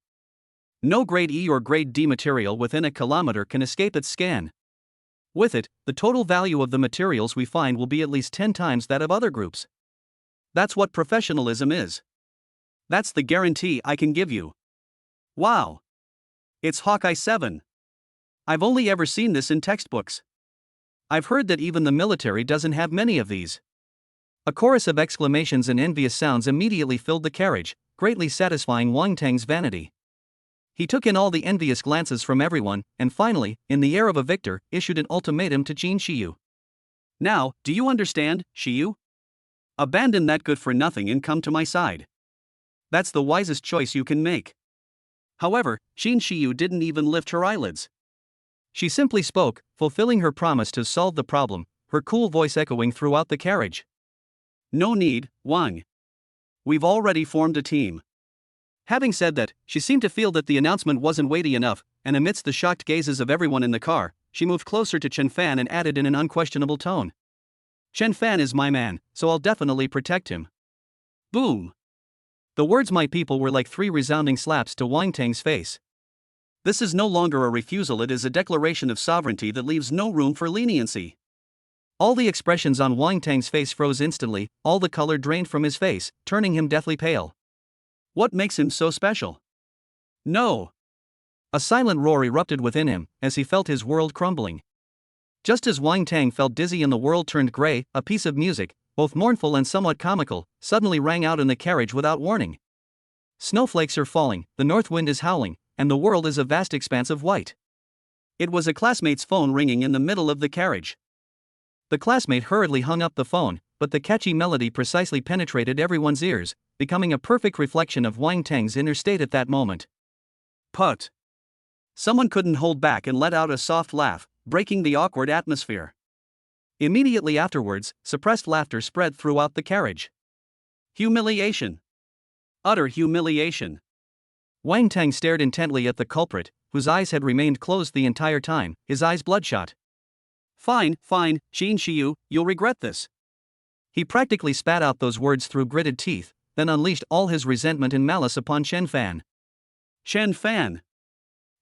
"No grade E or grade D material within a kilometer can escape its scan. With it, the total value of the materials we find will be at least 10 times that of other groups. That's what professionalism is. That's the guarantee I can give you." Wow! It's Hawkeye 7. I've only ever seen this in textbooks. I've heard that even the military doesn't have many of these. A chorus of exclamations and envious sounds immediately filled the carriage, greatly satisfying Wang Tang's vanity. He took in all the envious glances from everyone, and finally, in the air of a victor, issued an ultimatum to Qin Shiyu. "Now, do you understand, Shiyu? Abandon that good-for-nothing and come to my side. That's the wisest choice you can make." However, Qin Shiyu didn't even lift her eyelids. She simply spoke, fulfilling her promise to solve the problem, her cool voice echoing throughout the carriage. "No need, Wang. We've already formed a team." Having said that, she seemed to feel that the announcement wasn't weighty enough, and amidst the shocked gazes of everyone in the car, she moved closer to Chen Fan and added in an unquestionable tone, "Chen Fan is my man, so I'll definitely protect him." Boom! The words "my people" were like 3 resounding slaps to Wang Tang's face. This is no longer a refusal, it is a declaration of sovereignty that leaves no room for leniency. All the expressions on Wang Tang's face froze instantly, all the color drained from his face, turning him deathly pale. What makes him so special? No! A silent roar erupted within him, as he felt his world crumbling. Just as Wang Tang felt dizzy and the world turned gray, a piece of music, both mournful and somewhat comical, suddenly rang out in the carriage without warning. Snowflakes are falling, the north wind is howling, and the world is a vast expanse of white. It was a classmate's phone ringing in the middle of the carriage. The classmate hurriedly hung up the phone, but the catchy melody precisely penetrated everyone's ears, becoming a perfect reflection of Wang Tang's inner state at that moment. Put! Someone couldn't hold back and let out a soft laugh, breaking the awkward atmosphere. Immediately afterwards, suppressed laughter spread throughout the carriage. Humiliation. Utter humiliation. Wang Tang stared intently at the culprit, whose eyes had remained closed the entire time, his eyes bloodshot. Fine, Qin Shiyu, you'll regret this. He practically spat out those words through gritted teeth, then unleashed all his resentment and malice upon Chen Fan. Chen Fan!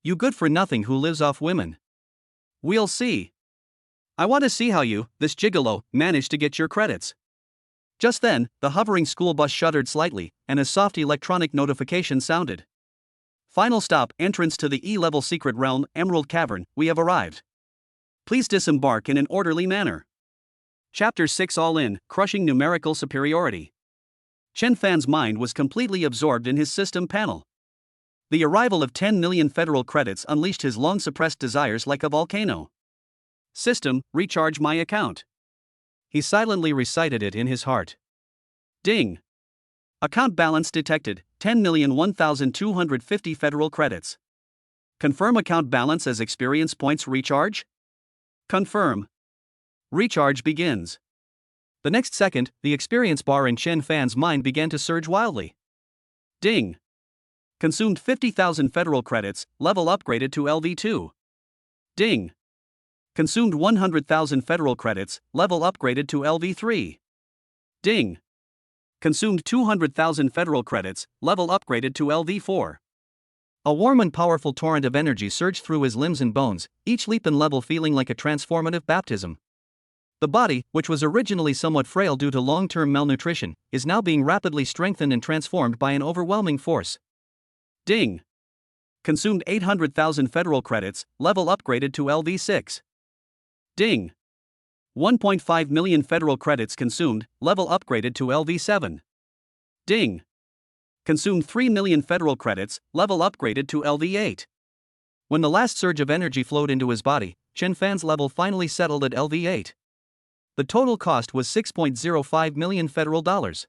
You good-for-nothing who lives off women. We'll see. I want to see how you, this gigolo, managed to get your credits. Just then, the hovering school bus shuddered slightly, and a soft electronic notification sounded. Final stop, entrance to the E-level secret realm, Emerald Cavern, we have arrived. Please disembark in an orderly manner. Chapter 6 All in, crushing numerical superiority. Chen Fan's mind was completely absorbed in his system panel. The arrival of 10 million federal credits unleashed his long-suppressed desires like a volcano. System, recharge my account. He silently recited it in his heart. Ding! Account balance detected, 10,001,250 federal credits. Confirm account balance as experience points recharge? Confirm. Recharge begins. The next second, the experience bar in Chen Fan's mind began to surge wildly. Ding! Consumed 50,000 federal credits, level upgraded to LV2. Ding! Consumed 100,000 federal credits, level upgraded to LV3. Ding! Consumed 200,000 federal credits, level upgraded to LV4. A warm and powerful torrent of energy surged through his limbs and bones, each leap and level feeling like a transformative baptism. The body, which was originally somewhat frail due to long-term malnutrition, is now being rapidly strengthened and transformed by an overwhelming force. Ding! Consumed 800,000 federal credits, level upgraded to LV6. Ding! 1.5 million federal credits consumed, level upgraded to LV7. Ding! Consumed 3 million federal credits, level upgraded to LV8. When the last surge of energy flowed into his body, Chen Fan's level finally settled at LV8. The total cost was 6.05 million federal dollars.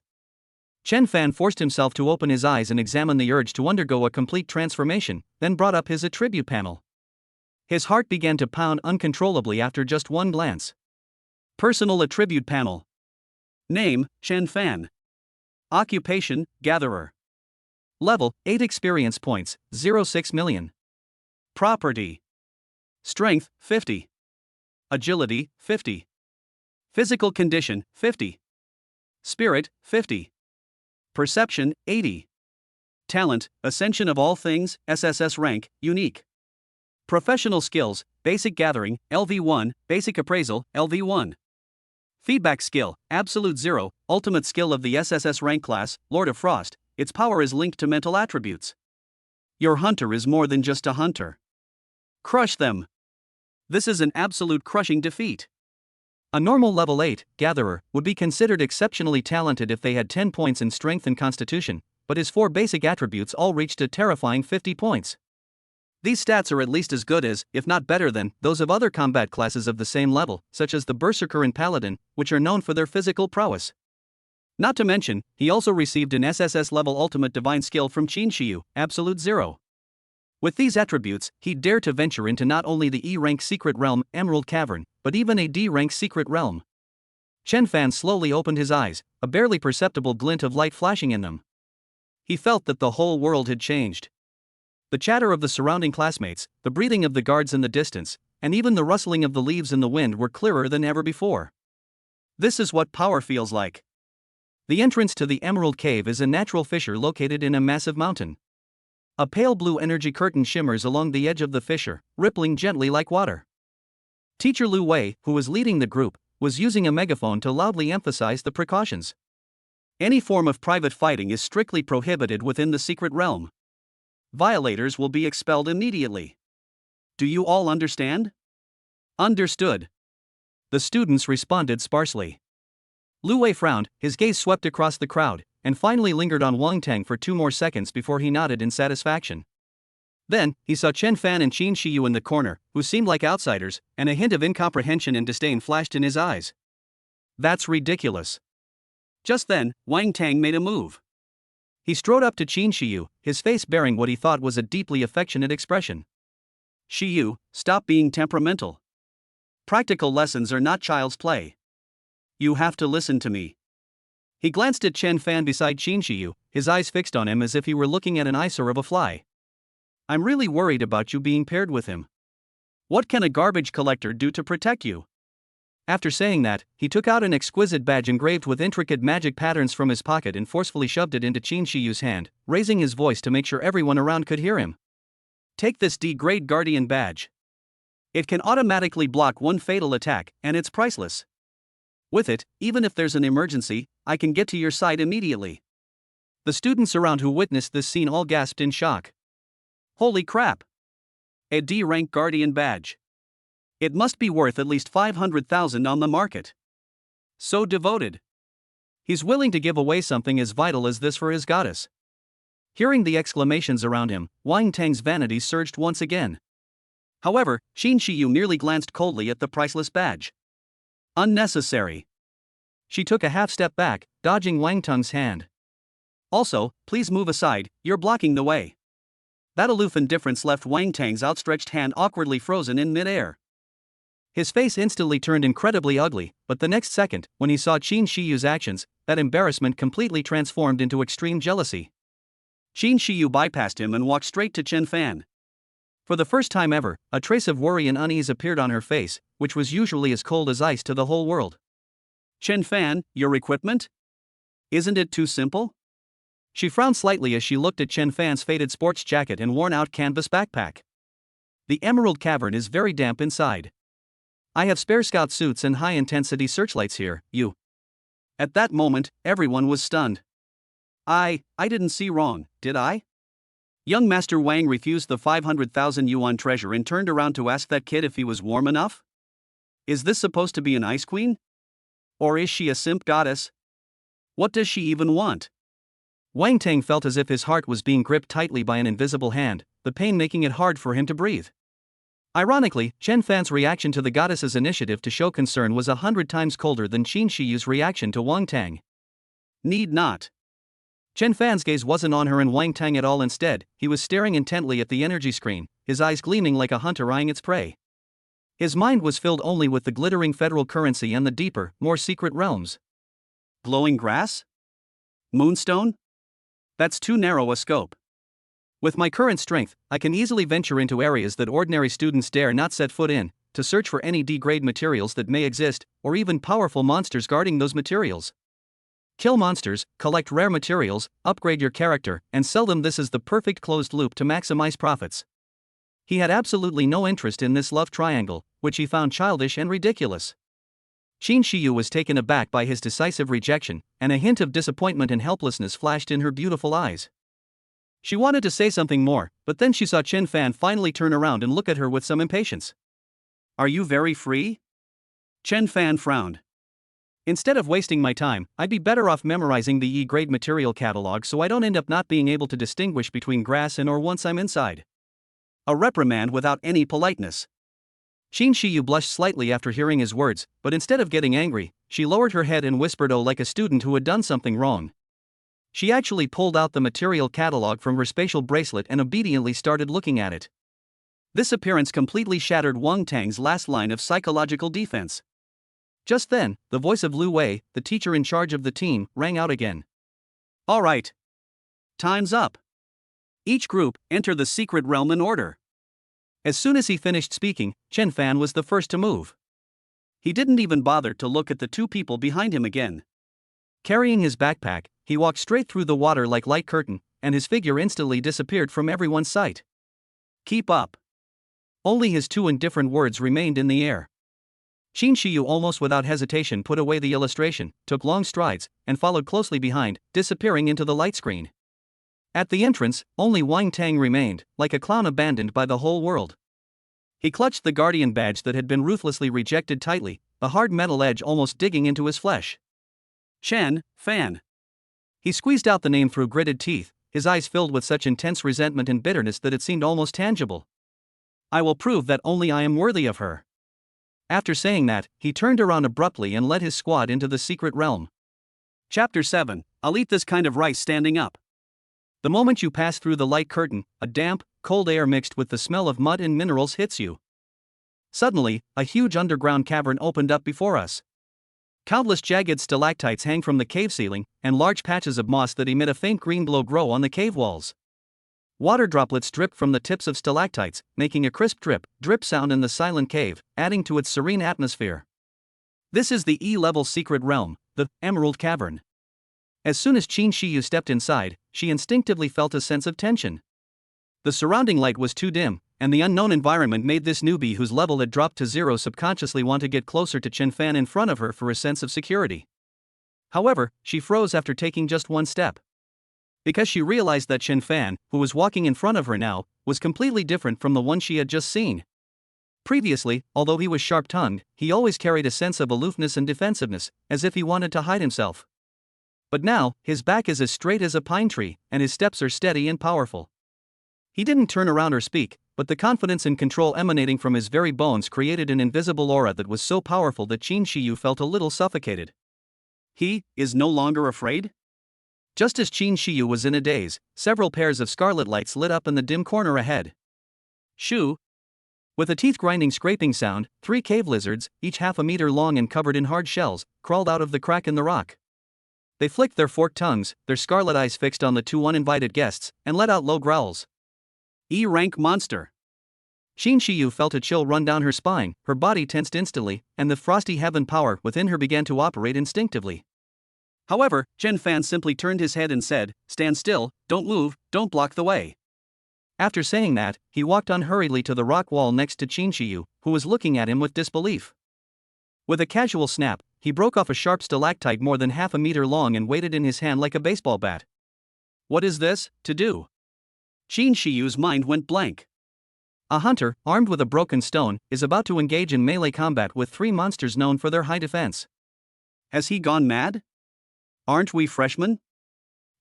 Chen Fan forced himself to open his eyes and examine the urge to undergo a complete transformation, then brought up his attribute panel. His heart began to pound uncontrollably after just one glance. Personal attribute panel. Name, Chen Fan. Occupation, gatherer. Level, 8 experience points, 0.6 million. Property. Strength, 50. Agility, 50. Physical condition, 50. Spirit, 50. Perception, 80. Talent, Ascension of all things, SSS rank, unique. Professional skills, basic gathering, LV1, basic appraisal, LV1. Feedback skill, absolute 0, ultimate skill of the SSS rank class, Lord of Frost, its power is linked to mental attributes. Your hunter is more than just a hunter. Crush them. This is an absolute crushing defeat. A normal level 8 gatherer would be considered exceptionally talented if they had 10 points in strength and constitution, but his 4 basic attributes all reached a terrifying 50 points. These stats are at least as good as, if not better than, those of other combat classes of the same level, such as the Berserker and Paladin, which are known for their physical prowess. Not to mention, he also received an SSS level ultimate divine skill from Qin Shiyu, absolute 0. With these attributes, he dared to venture into not only the E-rank secret realm, Emerald Cavern, but even a D-rank secret realm. Chen Fan slowly opened his eyes, a barely perceptible glint of light flashing in them. He felt that the whole world had changed. The chatter of the surrounding classmates, the breathing of the guards in the distance, and even the rustling of the leaves in the wind were clearer than ever before. This is what power feels like. The entrance to the Emerald Cave is a natural fissure located in a massive mountain. A pale blue energy curtain shimmers along the edge of the fissure, rippling gently like water. Teacher Lu Wei, who was leading the group, was using a megaphone to loudly emphasize the precautions. Any form of private fighting is strictly prohibited within the secret realm. Violators will be expelled immediately. Do you all understand? Understood. The students responded sparsely. Lu Wei frowned, his gaze swept across the crowd, and finally lingered on Wang Tang for 2 more seconds before he nodded in satisfaction. Then, he saw Chen Fan and Qin Shiyu in the corner, who seemed like outsiders, and a hint of incomprehension and disdain flashed in his eyes. That's ridiculous. Just then, Wang Tang made a move. He strode up to Qin Shiyu, his face bearing what he thought was a deeply affectionate expression. Shiyu, stop being temperamental. Practical lessons are not child's play. You have to listen to me. He glanced at Chen Fan beside Qin Shiyu, his eyes fixed on him as if he were looking at an eyesore of a fly. I'm really worried about you being paired with him. What can a garbage collector do to protect you? After saying that, he took out an exquisite badge engraved with intricate magic patterns from his pocket and forcefully shoved it into Qin Shiyu's hand, raising his voice to make sure everyone around could hear him. Take this D-grade Guardian badge. It can automatically block one fatal attack, and it's priceless. With it, even if there's an emergency, I can get to your side immediately. The students around who witnessed this scene all gasped in shock. Holy crap! A D-rank Guardian badge. It must be worth at least 500,000 on the market. So devoted. He's willing to give away something as vital as this for his goddess. Hearing the exclamations around him, Wang Tang's vanity surged once again. However, Qin Shiyu merely glanced coldly at the priceless badge. Unnecessary. She took a half step back, dodging Wang Tang's hand. Also, please move aside, you're blocking the way. That aloof indifference left Wang Tang's outstretched hand awkwardly frozen in midair. His face instantly turned incredibly ugly, but the next second, when he saw Qin Shiyu's actions, that embarrassment completely transformed into extreme jealousy. Qin Shiyu bypassed him and walked straight to Chen Fan. For the first time ever, a trace of worry and unease appeared on her face, which was usually as cold as ice to the whole world. Chen Fan, your equipment? Isn't it too simple? She frowned slightly as she looked at Chen Fan's faded sports jacket and worn-out canvas backpack. The Emerald Cavern is very damp inside. I have spare scout suits and high-intensity searchlights here, you. At that moment, everyone was stunned. I didn't see wrong, did I? Young Master Wang refused the 500,000 yuan treasure and turned around to ask that kid if he was warm enough? Is this supposed to be an ice queen? Or is she a simp goddess? What does she even want? Wang Tang felt as if his heart was being gripped tightly by an invisible hand, the pain making it hard for him to breathe. Ironically, Chen Fan's reaction to the goddess's initiative to show concern was 100 times colder than Qin Shiyu's reaction to Wang Tang. Need not. Chen Fan's gaze wasn't on her and Wang Tang at all. Instead, he was staring intently at the energy screen, his eyes gleaming like a hunter eyeing its prey. His mind was filled only with the glittering federal currency and the deeper, more secret realms. Glowing grass? Moonstone? That's too narrow a scope. With my current strength, I can easily venture into areas that ordinary students dare not set foot in, to search for any D-grade materials that may exist, or even powerful monsters guarding those materials. Kill monsters, collect rare materials, upgrade your character, and sell them. This is the perfect closed loop to maximize profits. He had absolutely no interest in this love triangle, which he found childish and ridiculous. Qin Shiyu was taken aback by his decisive rejection, and a hint of disappointment and helplessness flashed in her beautiful eyes. She wanted to say something more, but then she saw Chen Fan finally turn around and look at her with some impatience. Are you very free? Chen Fan frowned. Instead of wasting my time, I'd be better off memorizing the E-grade material catalog so I don't end up not being able to distinguish between grass and ore once I'm inside. A reprimand without any politeness. Qin Shiyu blushed slightly after hearing his words, but instead of getting angry, she lowered her head and whispered "Oh" like a student who had done something wrong. She actually pulled out the material catalog from her spatial bracelet and obediently started looking at it. This appearance completely shattered Wang Tang's last line of psychological defense. Just then, the voice of Lu Wei, the teacher in charge of the team, rang out again. All right. Time's up. Each group, enter the secret realm in order. As soon as he finished speaking, Chen Fan was the first to move. He didn't even bother to look at the two people behind him again. Carrying his backpack, he walked straight through the water like light curtain, and his figure instantly disappeared from everyone's sight. Keep up. Only his two indifferent words remained in the air. Qin Shiyu almost without hesitation put away the illustration, took long strides, and followed closely behind, disappearing into the light screen. At the entrance, only Wang Tang remained, like a clown abandoned by the whole world. He clutched the guardian badge that had been ruthlessly rejected tightly, the hard metal edge almost digging into his flesh. Chen Fan. He squeezed out the name through gritted teeth, his eyes filled with such intense resentment and bitterness that it seemed almost tangible. I will prove that only I am worthy of her. After saying that, he turned around abruptly and led his squad into the secret realm. Chapter 7. I'll eat this kind of rice standing up. The moment you pass through the light curtain, a damp, cold air mixed with the smell of mud and minerals hits you. Suddenly, a huge underground cavern opened up before us. Countless jagged stalactites hang from the cave ceiling, and large patches of moss that emit a faint green glow grow on the cave walls. Water droplets drip from the tips of stalactites, making a crisp drip, drip sound in the silent cave, adding to its serene atmosphere. This is the E-level secret realm, the Emerald Cavern. As soon as Qin Shiyu stepped inside, she instinctively felt a sense of tension. The surrounding light was too dim, and the unknown environment made this newbie whose level had dropped to 0 subconsciously want to get closer to Chen Fan in front of her for a sense of security. However, she froze after taking just one step. Because she realized that Chen Fan, who was walking in front of her now, was completely different from the one she had just seen. Previously, although he was sharp-tongued, he always carried a sense of aloofness and defensiveness, as if he wanted to hide himself. But now, his back is as straight as a pine tree, and his steps are steady and powerful. He didn't turn around or speak, but the confidence and control emanating from his very bones created an invisible aura that was so powerful that Qin Shiyu felt a little suffocated. He is no longer afraid? Just as Qin Shiyu was in a daze, several pairs of scarlet lights lit up in the dim corner ahead. Shoo! With a teeth-grinding scraping sound, 3 cave lizards, each half a meter long and covered in hard shells, crawled out of the crack in the rock. They flicked their forked tongues, their scarlet eyes fixed on the 2 uninvited guests, and let out low growls. E-rank monster. Qin Shiyu felt a chill run down her spine, her body tensed instantly, and the frosty heaven power within her began to operate instinctively. However, Chen Fan simply turned his head and said, "Stand still, don't move, don't block the way." After saying that, he walked unhurriedly to the rock wall next to Qin Shiyu, who was looking at him with disbelief. With a casual snap, he broke off a sharp stalactite more than half a meter long and weighted in his hand like a baseball bat. What is this to do? Qin Shiyu's mind went blank. A hunter, armed with a broken stone, is about to engage in melee combat with 3 monsters known for their high defense. Has he gone mad? Aren't we freshmen?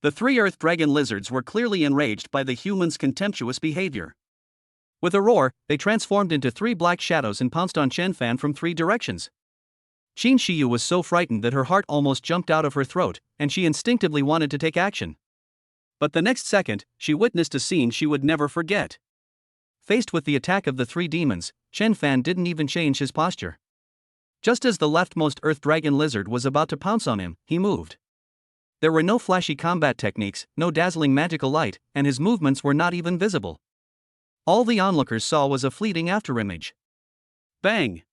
The 3 earth dragon lizards were clearly enraged by the humans' contemptuous behavior. With a roar, they transformed into 3 black shadows and pounced on Chen Fan from 3 directions. Qin Shiyu was so frightened that her heart almost jumped out of her throat, and she instinctively wanted to take action. But the next second, she witnessed a scene she would never forget. Faced with the attack of the 3 demons, Chen Fan didn't even change his posture. Just as the leftmost earth dragon lizard was about to pounce on him, he moved. There were no flashy combat techniques, no dazzling magical light, and his movements were not even visible. All the onlookers saw was a fleeting afterimage. Bang!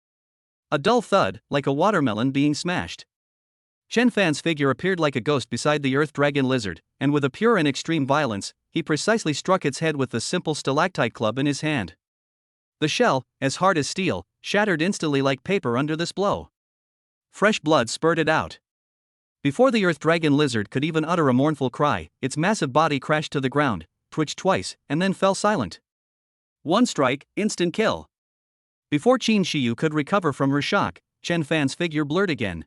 A dull thud, like a watermelon being smashed. Chen Fan's figure appeared like a ghost beside the earth dragon lizard, and with a pure and extreme violence, he precisely struck its head with the simple stalactite club in his hand. The shell, as hard as steel, shattered instantly like paper under this blow. Fresh blood spurted out. Before the earth dragon lizard could even utter a mournful cry, its massive body crashed to the ground, twitched twice, and then fell silent. 1 strike, instant kill. Before Qin Shiyu could recover from her shock, Chen Fan's figure blurred again.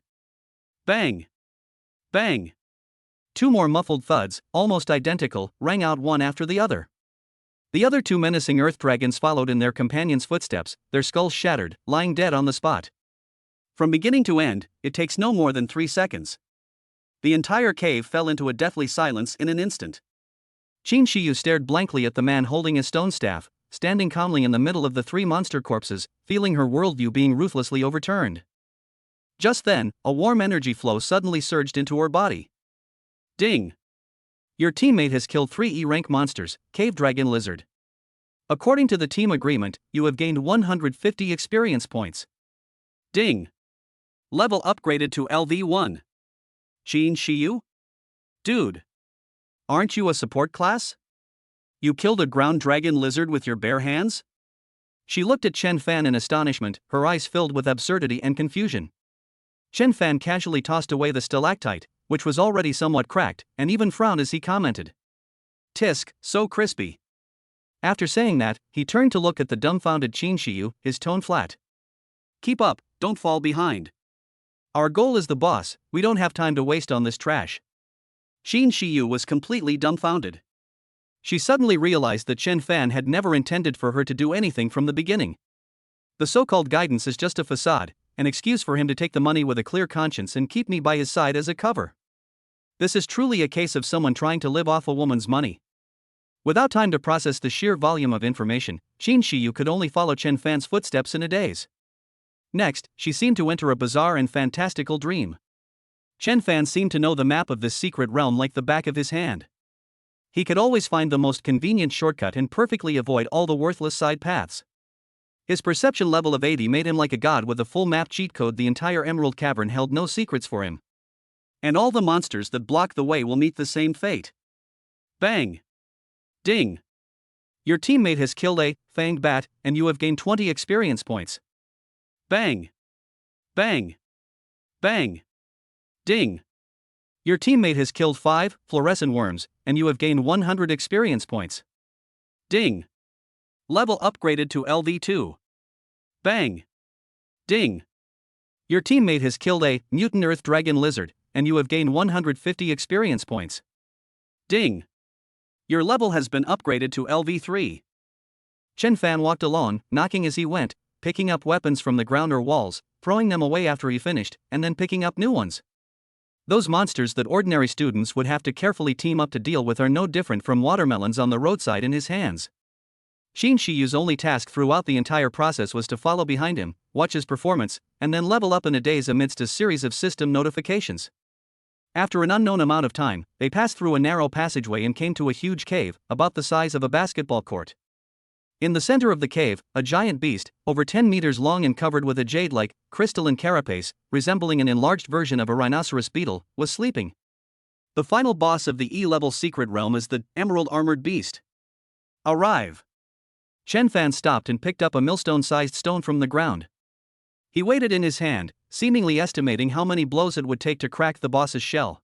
Bang! Bang! 2 more muffled thuds, almost identical, rang out one after the other. The other 2 menacing earth dragons followed in their companions' footsteps, their skulls shattered, lying dead on the spot. From beginning to end, it takes no more than 3 seconds. The entire cave fell into a deathly silence in an instant. Qin Shiyu stared blankly at the man holding his stone staff, standing calmly in the middle of the 3 monster corpses, feeling her worldview being ruthlessly overturned. Just then, a warm energy flow suddenly surged into her body. Ding! Your teammate has killed 3 E-rank monsters, Cave Dragon Lizard. According to the team agreement, you have gained 150 experience points. Ding! Level upgraded to LV1. Qin Shiyu? Dude! Aren't you a support class? You killed a ground dragon lizard with your bare hands? She looked at Chen Fan in astonishment, her eyes filled with absurdity and confusion. Chen Fan casually tossed away the stalactite, which was already somewhat cracked, and even frowned as he commented. Tisk, so crispy. After saying that, he turned to look at the dumbfounded Qin Shiyu, his tone flat. Keep up, don't fall behind. Our goal is the boss, we don't have time to waste on this trash. Qin Shiyu was completely dumbfounded. She suddenly realized that Chen Fan had never intended for her to do anything from the beginning. The so-called guidance is just a facade, an excuse for him to take the money with a clear conscience and keep me by his side as a cover. This is truly a case of someone trying to live off a woman's money. Without time to process the sheer volume of information, Qin Shiyu could only follow Chen Fan's footsteps in a daze. Next, she seemed to enter a bizarre and fantastical dream. Chen Fan seemed to know the map of this secret realm like the back of his hand. He could always find the most convenient shortcut and perfectly avoid all the worthless side paths. His perception level of 80 made him like a god with a full map cheat code. The entire Emerald Cavern held no secrets for him. And all the monsters that block the way will meet the same fate. Bang! Ding! Your teammate has killed a fanged bat, and you have gained 20 experience points. Bang! Bang! Bang! Ding! Your teammate has killed 5 fluorescent worms, and you have gained 100 experience points. Ding! Level upgraded to LV2. Bang! Ding! Your teammate has killed a mutant earth dragon lizard, and you have gained 150 experience points. Ding! Your level has been upgraded to LV3. Chen Fan walked along, knocking as he went, picking up weapons from the ground or walls, throwing them away after he finished, and then picking up new ones. Those monsters that ordinary students would have to carefully team up to deal with are no different from watermelons on the roadside in his hands. Xin Shiyu's only task throughout the entire process was to follow behind him, watch his performance, and then level up in a daze amidst a series of system notifications. After an unknown amount of time, they passed through a narrow passageway and came to a huge cave, about the size of a basketball court. In the center of the cave, a giant beast, over 10 meters long and covered with a jade-like, crystalline carapace, resembling an enlarged version of a rhinoceros beetle, was sleeping. The final boss of the E-level secret realm is the Emerald Armored Beast. Arrive! Chen Fan stopped and picked up a millstone-sized stone from the ground. He weighed it in his hand, seemingly estimating how many blows it would take to crack the boss's shell.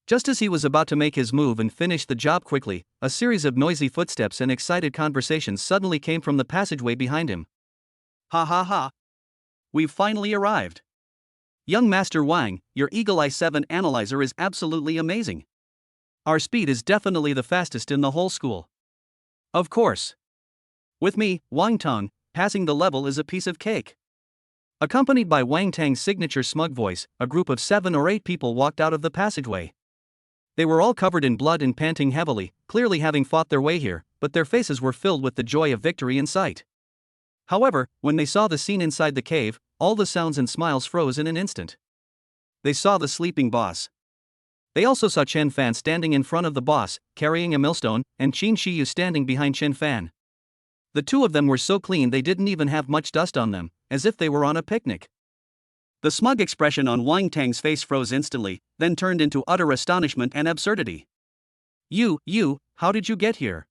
Just as he was about to make his move and finish the job quickly, a series of noisy footsteps and excited conversations suddenly came from the passageway behind him. Ha ha ha! We've finally arrived! Young Master Wang, your Eagle Eye 7 analyzer is absolutely amazing. Our speed is definitely the fastest in the whole school. Of course. With me, Wang Tong, passing the level is a piece of cake. Accompanied by Wang Tang's signature smug voice, a group of 7 or 8 people walked out of the passageway. They were all covered in blood and panting heavily, clearly having fought their way here, but their faces were filled with the joy of victory in sight. However, when they saw the scene inside the cave, all the sounds and smiles froze in an instant. They saw the sleeping boss. They also saw Chen Fan standing in front of the boss, carrying a millstone, and Qin Shiyu standing behind Chen Fan. The two of them were so clean they didn't even have much dust on them, as if they were on a picnic. The smug expression on Wang Tang's face froze instantly, then turned into utter astonishment and absurdity. You, how did you get here?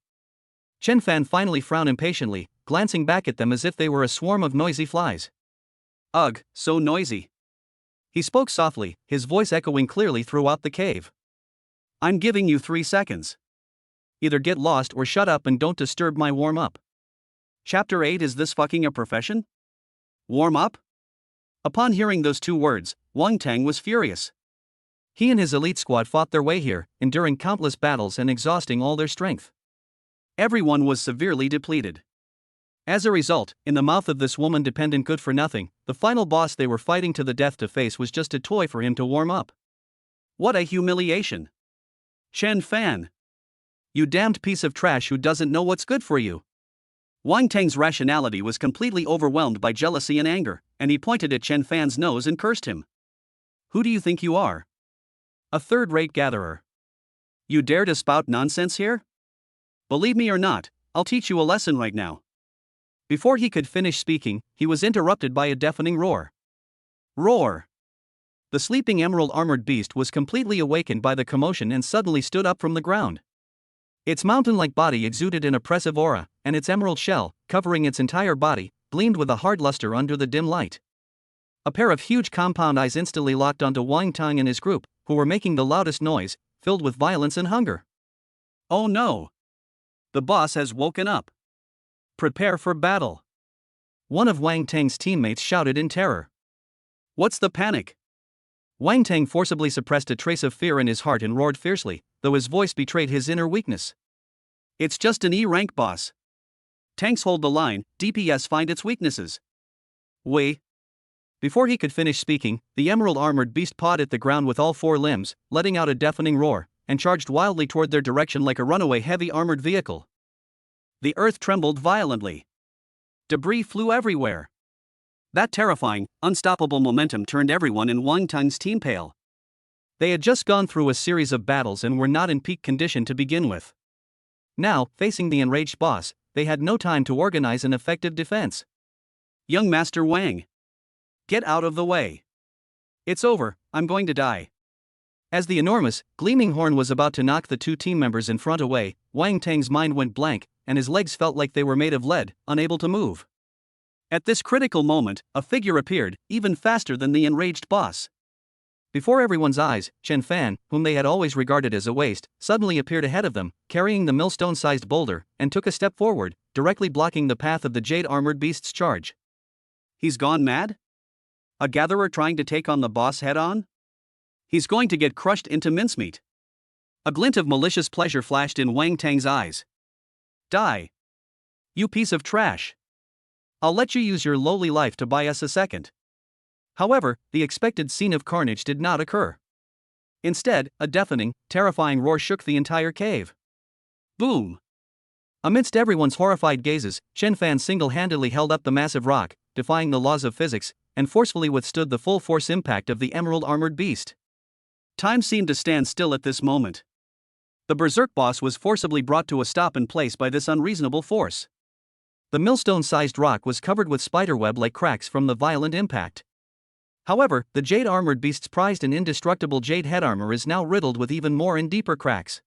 Chen Fan finally frowned impatiently, glancing back at them as if they were a swarm of noisy flies. Ugh, so noisy. He spoke softly, his voice echoing clearly throughout the cave. I'm giving you 3 seconds. Either get lost or shut up and don't disturb my warm-up. Chapter 8. Is this fucking a profession? Warm up? Upon hearing those 2 words, Wang Tang was furious. He and his elite squad fought their way here, enduring countless battles and exhausting all their strength. Everyone was severely depleted. As a result, in the mouth of this woman-dependent good-for-nothing, the final boss they were fighting to the death to face was just a toy for him to warm up. What a humiliation! Chen Fan! You damned piece of trash who doesn't know what's good for you! Wang Tang's rationality was completely overwhelmed by jealousy and anger, and he pointed at Chen Fan's nose and cursed him. Who do you think you are? A third-rate gatherer. You dare to spout nonsense here? Believe me or not, I'll teach you a lesson right now. Before he could finish speaking, he was interrupted by a deafening roar. Roar! The sleeping emerald armored beast was completely awakened by the commotion and suddenly stood up from the ground. Its mountain-like body exuded an oppressive aura, and its emerald shell, covering its entire body, gleamed with a hard luster under the dim light. A pair of huge compound eyes instantly locked onto Wang Tang and his group, who were making the loudest noise, filled with violence and hunger. Oh no! The boss has woken up. Prepare for battle. One of Wang Tang's teammates shouted in terror. What's the panic? Wang Tang forcibly suppressed a trace of fear in his heart and roared fiercely, though his voice betrayed his inner weakness. It's just an E-rank boss. Tanks hold the line, DPS find its weaknesses. Wait. Before he could finish speaking, the emerald armored beast pawed at the ground with all 4 limbs, letting out a deafening roar, and charged wildly toward their direction like a runaway heavy armored vehicle. The earth trembled violently. Debris flew everywhere. That terrifying, unstoppable momentum turned everyone in Wang Tang's team pale. They had just gone through a series of battles and were not in peak condition to begin with. Now, facing the enraged boss, they had no time to organize an effective defense. Young Master Wang. Get out of the way. It's over, I'm going to die. As the enormous, gleaming horn was about to knock the two team members in front away, Wang Tang's mind went blank, and his legs felt like they were made of lead, unable to move. At this critical moment, a figure appeared, even faster than the enraged boss. Before everyone's eyes, Chen Fan, whom they had always regarded as a waste, suddenly appeared ahead of them, carrying the millstone-sized boulder, and took a step forward, directly blocking the path of the jade-armored beast's charge. He's gone mad? A gatherer trying to take on the boss head-on? He's going to get crushed into mincemeat. A glint of malicious pleasure flashed in Wang Tang's eyes. Die. You piece of trash. I'll let you use your lowly life to buy us a second. However, the expected scene of carnage did not occur. Instead, a deafening, terrifying roar shook the entire cave. Boom! Amidst everyone's horrified gazes, Chen Fan single-handedly held up the massive rock, defying the laws of physics, and forcefully withstood the full-force impact of the emerald-armored beast. Time seemed to stand still at this moment. The berserk boss was forcibly brought to a stop in place by this unreasonable force. The millstone-sized rock was covered with spiderweb-like cracks from the violent impact. However, the jade-armored beast's prized and indestructible jade head armor is now riddled with even more and deeper cracks.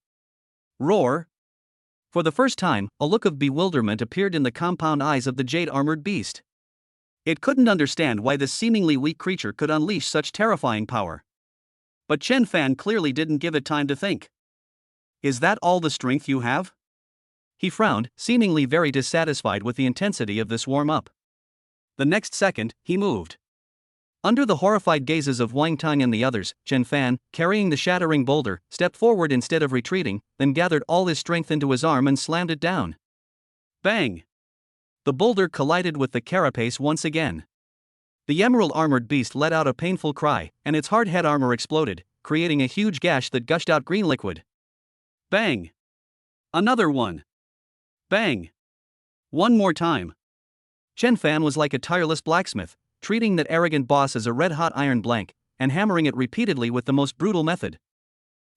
Roar! For the first time, a look of bewilderment appeared in the compound eyes of the jade-armored beast. It couldn't understand why this seemingly weak creature could unleash such terrifying power. But Chen Fan clearly didn't give it time to think. Is that all the strength you have? He frowned, seemingly very dissatisfied with the intensity of this warm-up. The next second, he moved. Under the horrified gazes of Wang Tang and the others, Chen Fan, carrying the shattering boulder, stepped forward instead of retreating, then gathered all his strength into his arm and slammed it down. Bang! The boulder collided with the carapace once again. The emerald-armored beast let out a painful cry, and its hard head armor exploded, creating a huge gash that gushed out green liquid. Bang! Another one! Bang! One more time. Chen Fan was like a tireless blacksmith, treating that arrogant boss as a red-hot iron blank, and hammering it repeatedly with the most brutal method.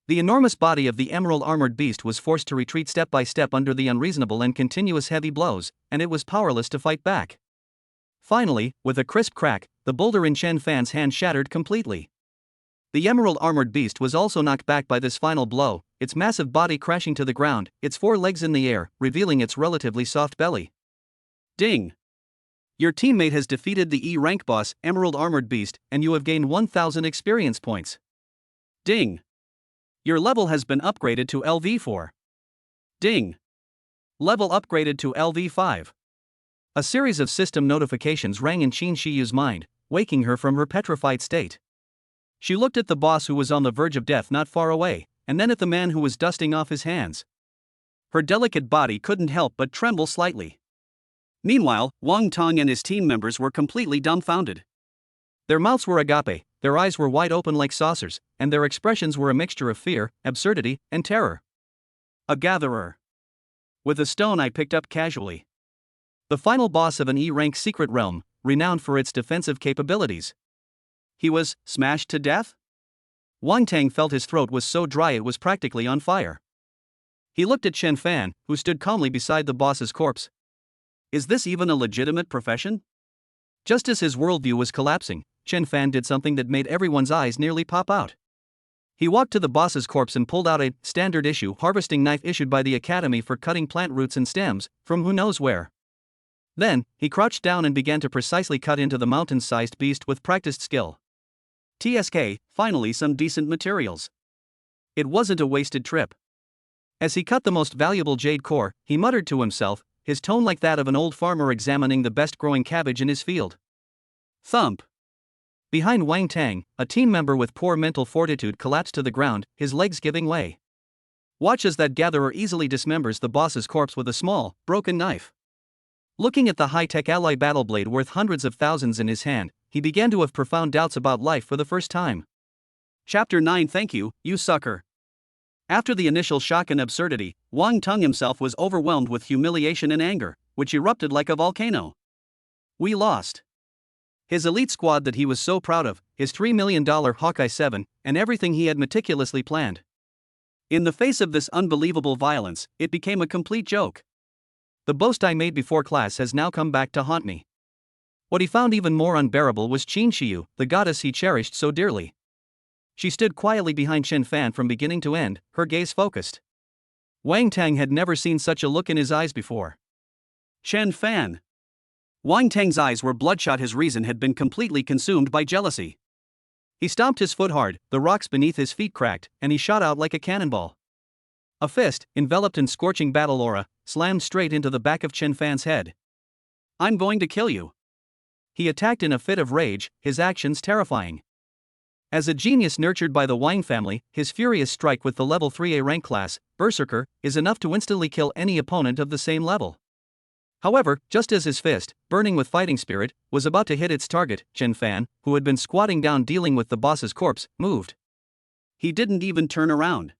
The enormous body of the emerald-armored beast was forced to retreat step by step under the unreasonable and continuous heavy blows, and it was powerless to fight back. Finally, with a crisp crack, the boulder in Chen Fan's hand shattered completely. The emerald-armored beast was also knocked back by this final blow, its massive body crashing to the ground, its four legs in the air, revealing its relatively soft belly. Ding! Your teammate has defeated the E-rank boss, Emerald Armored Beast, and you have gained 1000 experience points. Ding! Your level has been upgraded to LV4. Ding! Level upgraded to LV5. A series of system notifications rang in Qin Shiyu's mind, waking her from her petrified state. She looked at the boss who was on the verge of death not far away, and then at the man who was dusting off his hands. Her delicate body couldn't help but tremble slightly. Meanwhile, Wang Tang and his team members were completely dumbfounded. Their mouths were agape, their eyes were wide open like saucers, and their expressions were a mixture of fear, absurdity, and terror. A gatherer. With a stone I picked up casually. The final boss of an E-rank secret realm, renowned for its defensive capabilities. He was smashed to death? Wang Tang felt his throat was so dry it was practically on fire. He looked at Chen Fan, who stood calmly beside the boss's corpse. Is this even a legitimate profession? Just as his worldview was collapsing, Chen Fan did something that made everyone's eyes nearly pop out. He walked to the boss's corpse and pulled out a standard-issue harvesting knife issued by the Academy for cutting plant roots and stems, from who knows where. Then, he crouched down and began to precisely cut into the mountain-sized beast with practiced skill. TSK, finally some decent materials. It wasn't a wasted trip. As he cut the most valuable jade core, he muttered to himself, his tone like that of an old farmer examining the best-growing cabbage in his field. Thump! Behind Wang Tang, a team member with poor mental fortitude collapsed to the ground, his legs giving way. Watch as that gatherer easily dismembers the boss's corpse with a small, broken knife. Looking at the high-tech alloy battle blade worth hundreds of thousands in his hand, he began to have profound doubts about life for the first time. Chapter 9. Thank you, you sucker. After the initial shock and absurdity, Wang Tang himself was overwhelmed with humiliation and anger, which erupted like a volcano. We lost. His elite squad that he was so proud of, his $3 million Hawkeye 7, and everything he had meticulously planned. In the face of this unbelievable violence, it became a complete joke. The boast I made before class has now come back to haunt me. What he found even more unbearable was Qin Shiyu, the goddess he cherished so dearly. She stood quietly behind Chen Fan from beginning to end, her gaze focused. Wang Tang had never seen such a look in his eyes before. Chen Fan. Wang Tang's eyes were bloodshot, his reason had been completely consumed by jealousy. He stomped his foot hard, the rocks beneath his feet cracked, and he shot out like a cannonball. A fist, enveloped in scorching battle aura, slammed straight into the back of Chen Fan's head. I'm going to kill you. He attacked in a fit of rage, his actions terrifying. As a genius nurtured by the Wang family, his furious strike with the level 3A rank class, Berserker, is enough to instantly kill any opponent of the same level. However, just as his fist, burning with fighting spirit, was about to hit its target, Chen Fan, who had been squatting down dealing with the boss's corpse, moved. He didn't even turn around.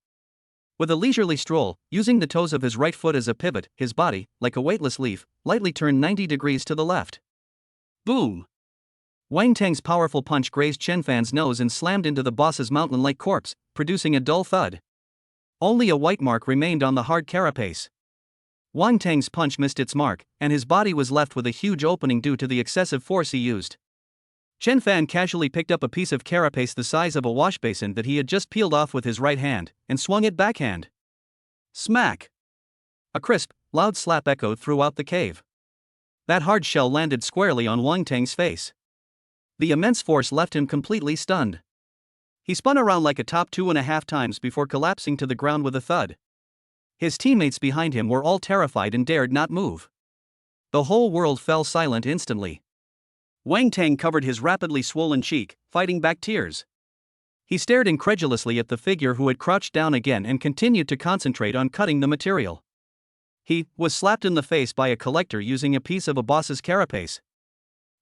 With a leisurely stroll, using the toes of his right foot as a pivot, his body, like a weightless leaf, lightly turned 90 degrees to the left. Boom! Wang Tang's powerful punch grazed Chen Fan's nose and slammed into the boss's mountain-like corpse, producing a dull thud. Only a white mark remained on the hard carapace. Wang Tang's punch missed its mark, and his body was left with a huge opening due to the excessive force he used. Chen Fan casually picked up a piece of carapace the size of a wash basin that he had just peeled off with his right hand, and swung it backhand. Smack! A crisp, loud slap echoed throughout the cave. That hard shell landed squarely on Wang Tang's face. The immense force left him completely stunned. He spun around like a top 2.5 times before collapsing to the ground with a thud. His teammates behind him were all terrified and dared not move. The whole world fell silent instantly. Wang Tang covered his rapidly swollen cheek, fighting back tears. He stared incredulously at the figure who had crouched down again and continued to concentrate on cutting the material. He was slapped in the face by a collector using a piece of a boss's carapace.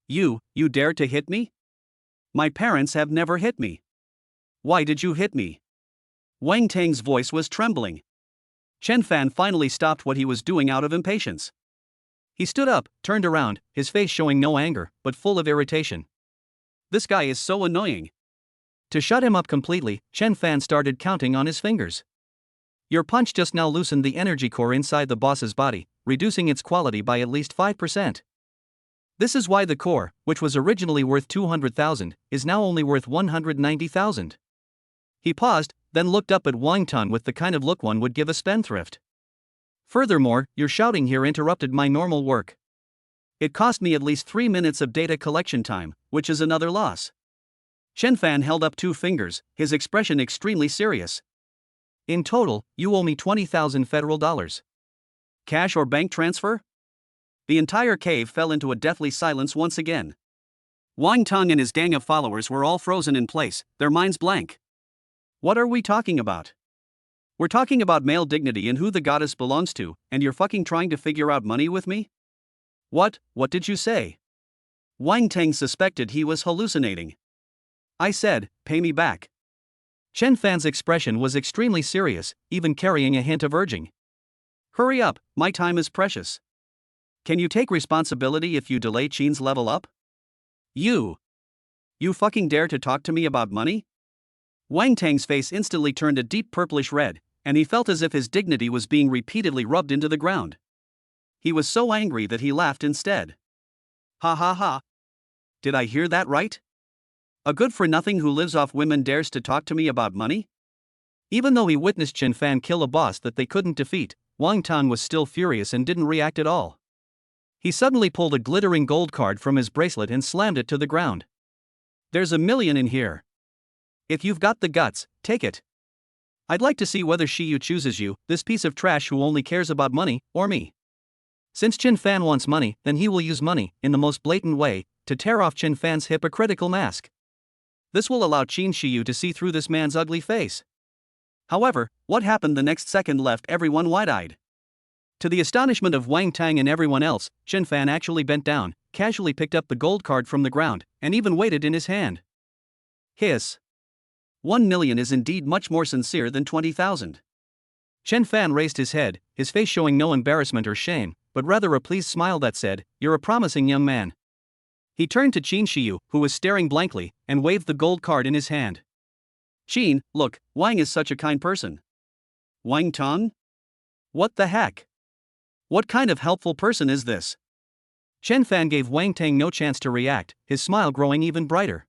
You dared to hit me? My parents have never hit me. Why did you hit me? Wang Tang's voice was trembling. Chen Fan finally stopped what he was doing out of impatience. He stood up, turned around, his face showing no anger, but full of irritation. This guy is so annoying. To shut him up completely, Chen Fan started counting on his fingers. Your punch just now loosened the energy core inside the boss's body, reducing its quality by at least 5%. This is why the core, which was originally worth 200,000, is now only worth 190,000. He paused, then looked up at Wang Tang with the kind of look one would give a spendthrift. Furthermore, your shouting here interrupted my normal work. It cost me at least 3 minutes of data collection time, which is another loss. Chen Fan held up 2 fingers, his expression extremely serious. In total, you owe me 20,000 federal dollars. Cash or bank transfer? The entire cave fell into a deathly silence once again. Wang Tang and his gang of followers were all frozen in place, their minds blank. What are we talking about? We're talking about male dignity and who the goddess belongs to, and you're fucking trying to figure out money with me? What did you say? Wang Tang suspected he was hallucinating. I said, pay me back. Chen Fan's expression was extremely serious, even carrying a hint of urging. Hurry up, my time is precious. Can you take responsibility if you delay Qin's level up? You fucking dare to talk to me about money? Wang Tang's face instantly turned a deep purplish red, and he felt as if his dignity was being repeatedly rubbed into the ground. He was so angry that he laughed instead. Ha ha ha. Did I hear that right? A good-for-nothing who lives off women dares to talk to me about money? Even though he witnessed Chen Fan kill a boss that they couldn't defeat, Wang Tang was still furious and didn't react at all. He suddenly pulled a glittering gold card from his bracelet and slammed it to the ground. There's $1 million in here. If you've got the guts, take it. I'd like to see whether Shiyu chooses you, this piece of trash who only cares about money, or me. Since Chen Fan wants money, then he will use money, in the most blatant way, to tear off Chen Fan's hypocritical mask. This will allow Qin Shiyu to see through this man's ugly face. However, what happened the next second left everyone wide-eyed. To the astonishment of Wang Tang and everyone else, Chen Fan actually bent down, casually picked up the gold card from the ground, and even weighed it in his hand. Hiss. 1 million is indeed much more sincere than 20,000. Chen Fan raised his head, his face showing no embarrassment or shame, but rather a pleased smile that said, "You're a promising young man." He turned to Qin Shiyu, who was staring blankly, and waved the gold card in his hand. Qin, look, Wang is such a kind person. Wang Tang? What the heck? What kind of helpful person is this? Chen Fan gave Wang Tang no chance to react, his smile growing even brighter.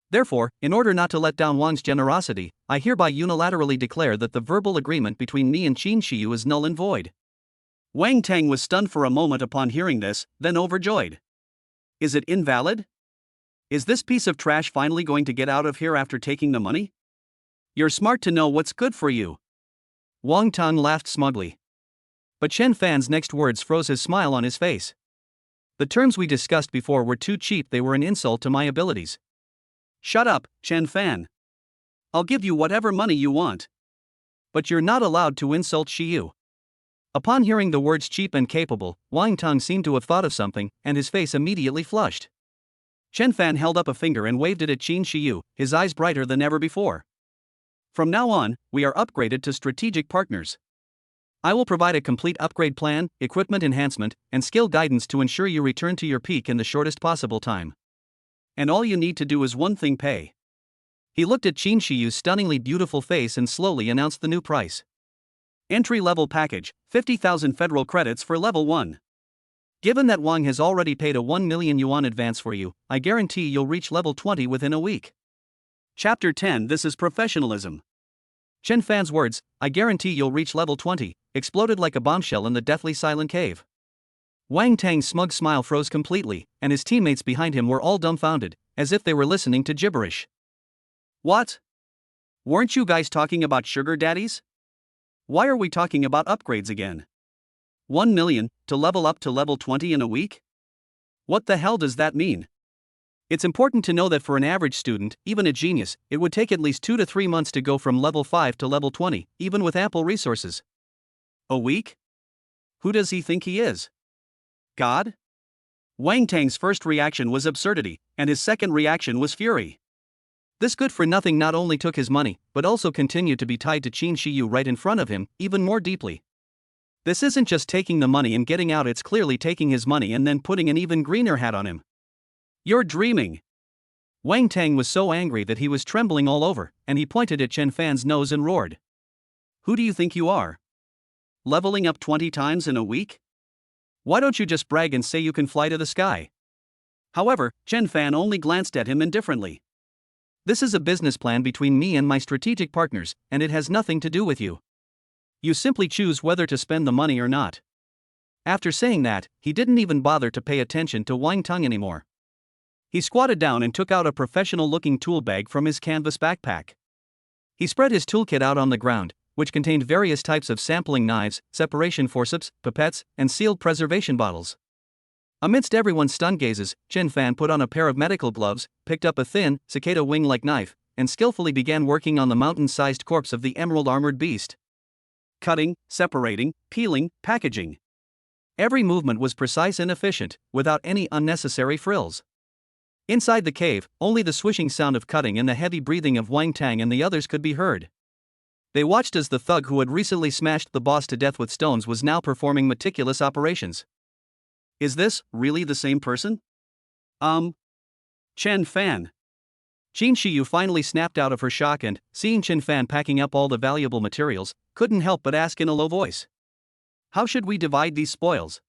Therefore, in order not to let down Wang's generosity, I hereby unilaterally declare that the verbal agreement between me and Qin Shiyu is null and void. Wang Tang was stunned for a moment upon hearing this, then overjoyed. Is it invalid? Is this piece of trash finally going to get out of here after taking the money? You're smart to know what's good for you. Wang Tang laughed smugly. But Chen Fan's next words froze his smile on his face. The terms we discussed before were too cheap, they were an insult to my abilities. Shut up, Chen Fan. I'll give you whatever money you want. But you're not allowed to insult Shiyu. Upon hearing the words cheap and capable, Wang Tang seemed to have thought of something, and his face immediately flushed. Chen Fan held up a finger and waved it at Qin Shiyu, his eyes brighter than ever before. From now on, we are upgraded to strategic partners. I will provide a complete upgrade plan, equipment enhancement, and skill guidance to ensure you return to your peak in the shortest possible time. And all you need to do is one thing: pay. He looked at Qin Shiyu's stunningly beautiful face and slowly announced the new price. Entry-level package, 50,000 federal credits for level 1. Given that Wang has already paid a 1 million yuan advance for you, I guarantee you'll reach level 20 within a week. Chapter 10. This is professionalism. Chen Fan's words, I guarantee you'll reach level 20, exploded like a bombshell in the deathly silent cave. Wang Tang's smug smile froze completely, and his teammates behind him were all dumbfounded, as if they were listening to gibberish. What? Weren't you guys talking about sugar daddies? Why are we talking about upgrades again? 1 million, to level up to level 20 in a week? What the hell does that mean? It's important to know that for an average student, even a genius, it would take at least 2 to 3 months to go from level 5 to level 20, even with ample resources. A week? Who does he think he is? God? Wang Tang's first reaction was absurdity, and his second reaction was fury. This good-for-nothing not only took his money, but also continued to be tied to Qin Shiyu right in front of him, even more deeply. This isn't just taking the money and getting out, it's clearly taking his money and then putting an even greener hat on him. You're dreaming. Wang Tang was so angry that he was trembling all over, and he pointed at Chen Fan's nose and roared. Who do you think you are? Leveling up 20 times in a week? Why don't you just brag and say you can fly to the sky? However, Chen Fan only glanced at him indifferently. This is a business plan between me and my strategic partners, and it has nothing to do with you. You simply choose whether to spend the money or not. After saying that, he didn't even bother to pay attention to Wang Tang anymore. He squatted down and took out a professional-looking tool bag from his canvas backpack. He spread his toolkit out on the ground, which contained various types of sampling knives, separation forceps, pipettes, and sealed preservation bottles. Amidst everyone's stunned gazes, Chen Fan put on a pair of medical gloves, picked up a thin, cicada wing-like knife, and skillfully began working on the mountain-sized corpse of the emerald-armored beast. Cutting, separating, peeling, packaging. Every movement was precise and efficient, without any unnecessary frills. Inside the cave, only the swishing sound of cutting and the heavy breathing of Wang Tang and the others could be heard. They watched as the thug who had recently smashed the boss to death with stones was now performing meticulous operations. Is this really the same person? Chen Fan. Qin Shiyu finally snapped out of her shock and, seeing Chen Fan packing up all the valuable materials, couldn't help but ask in a low voice. How should we divide these spoils?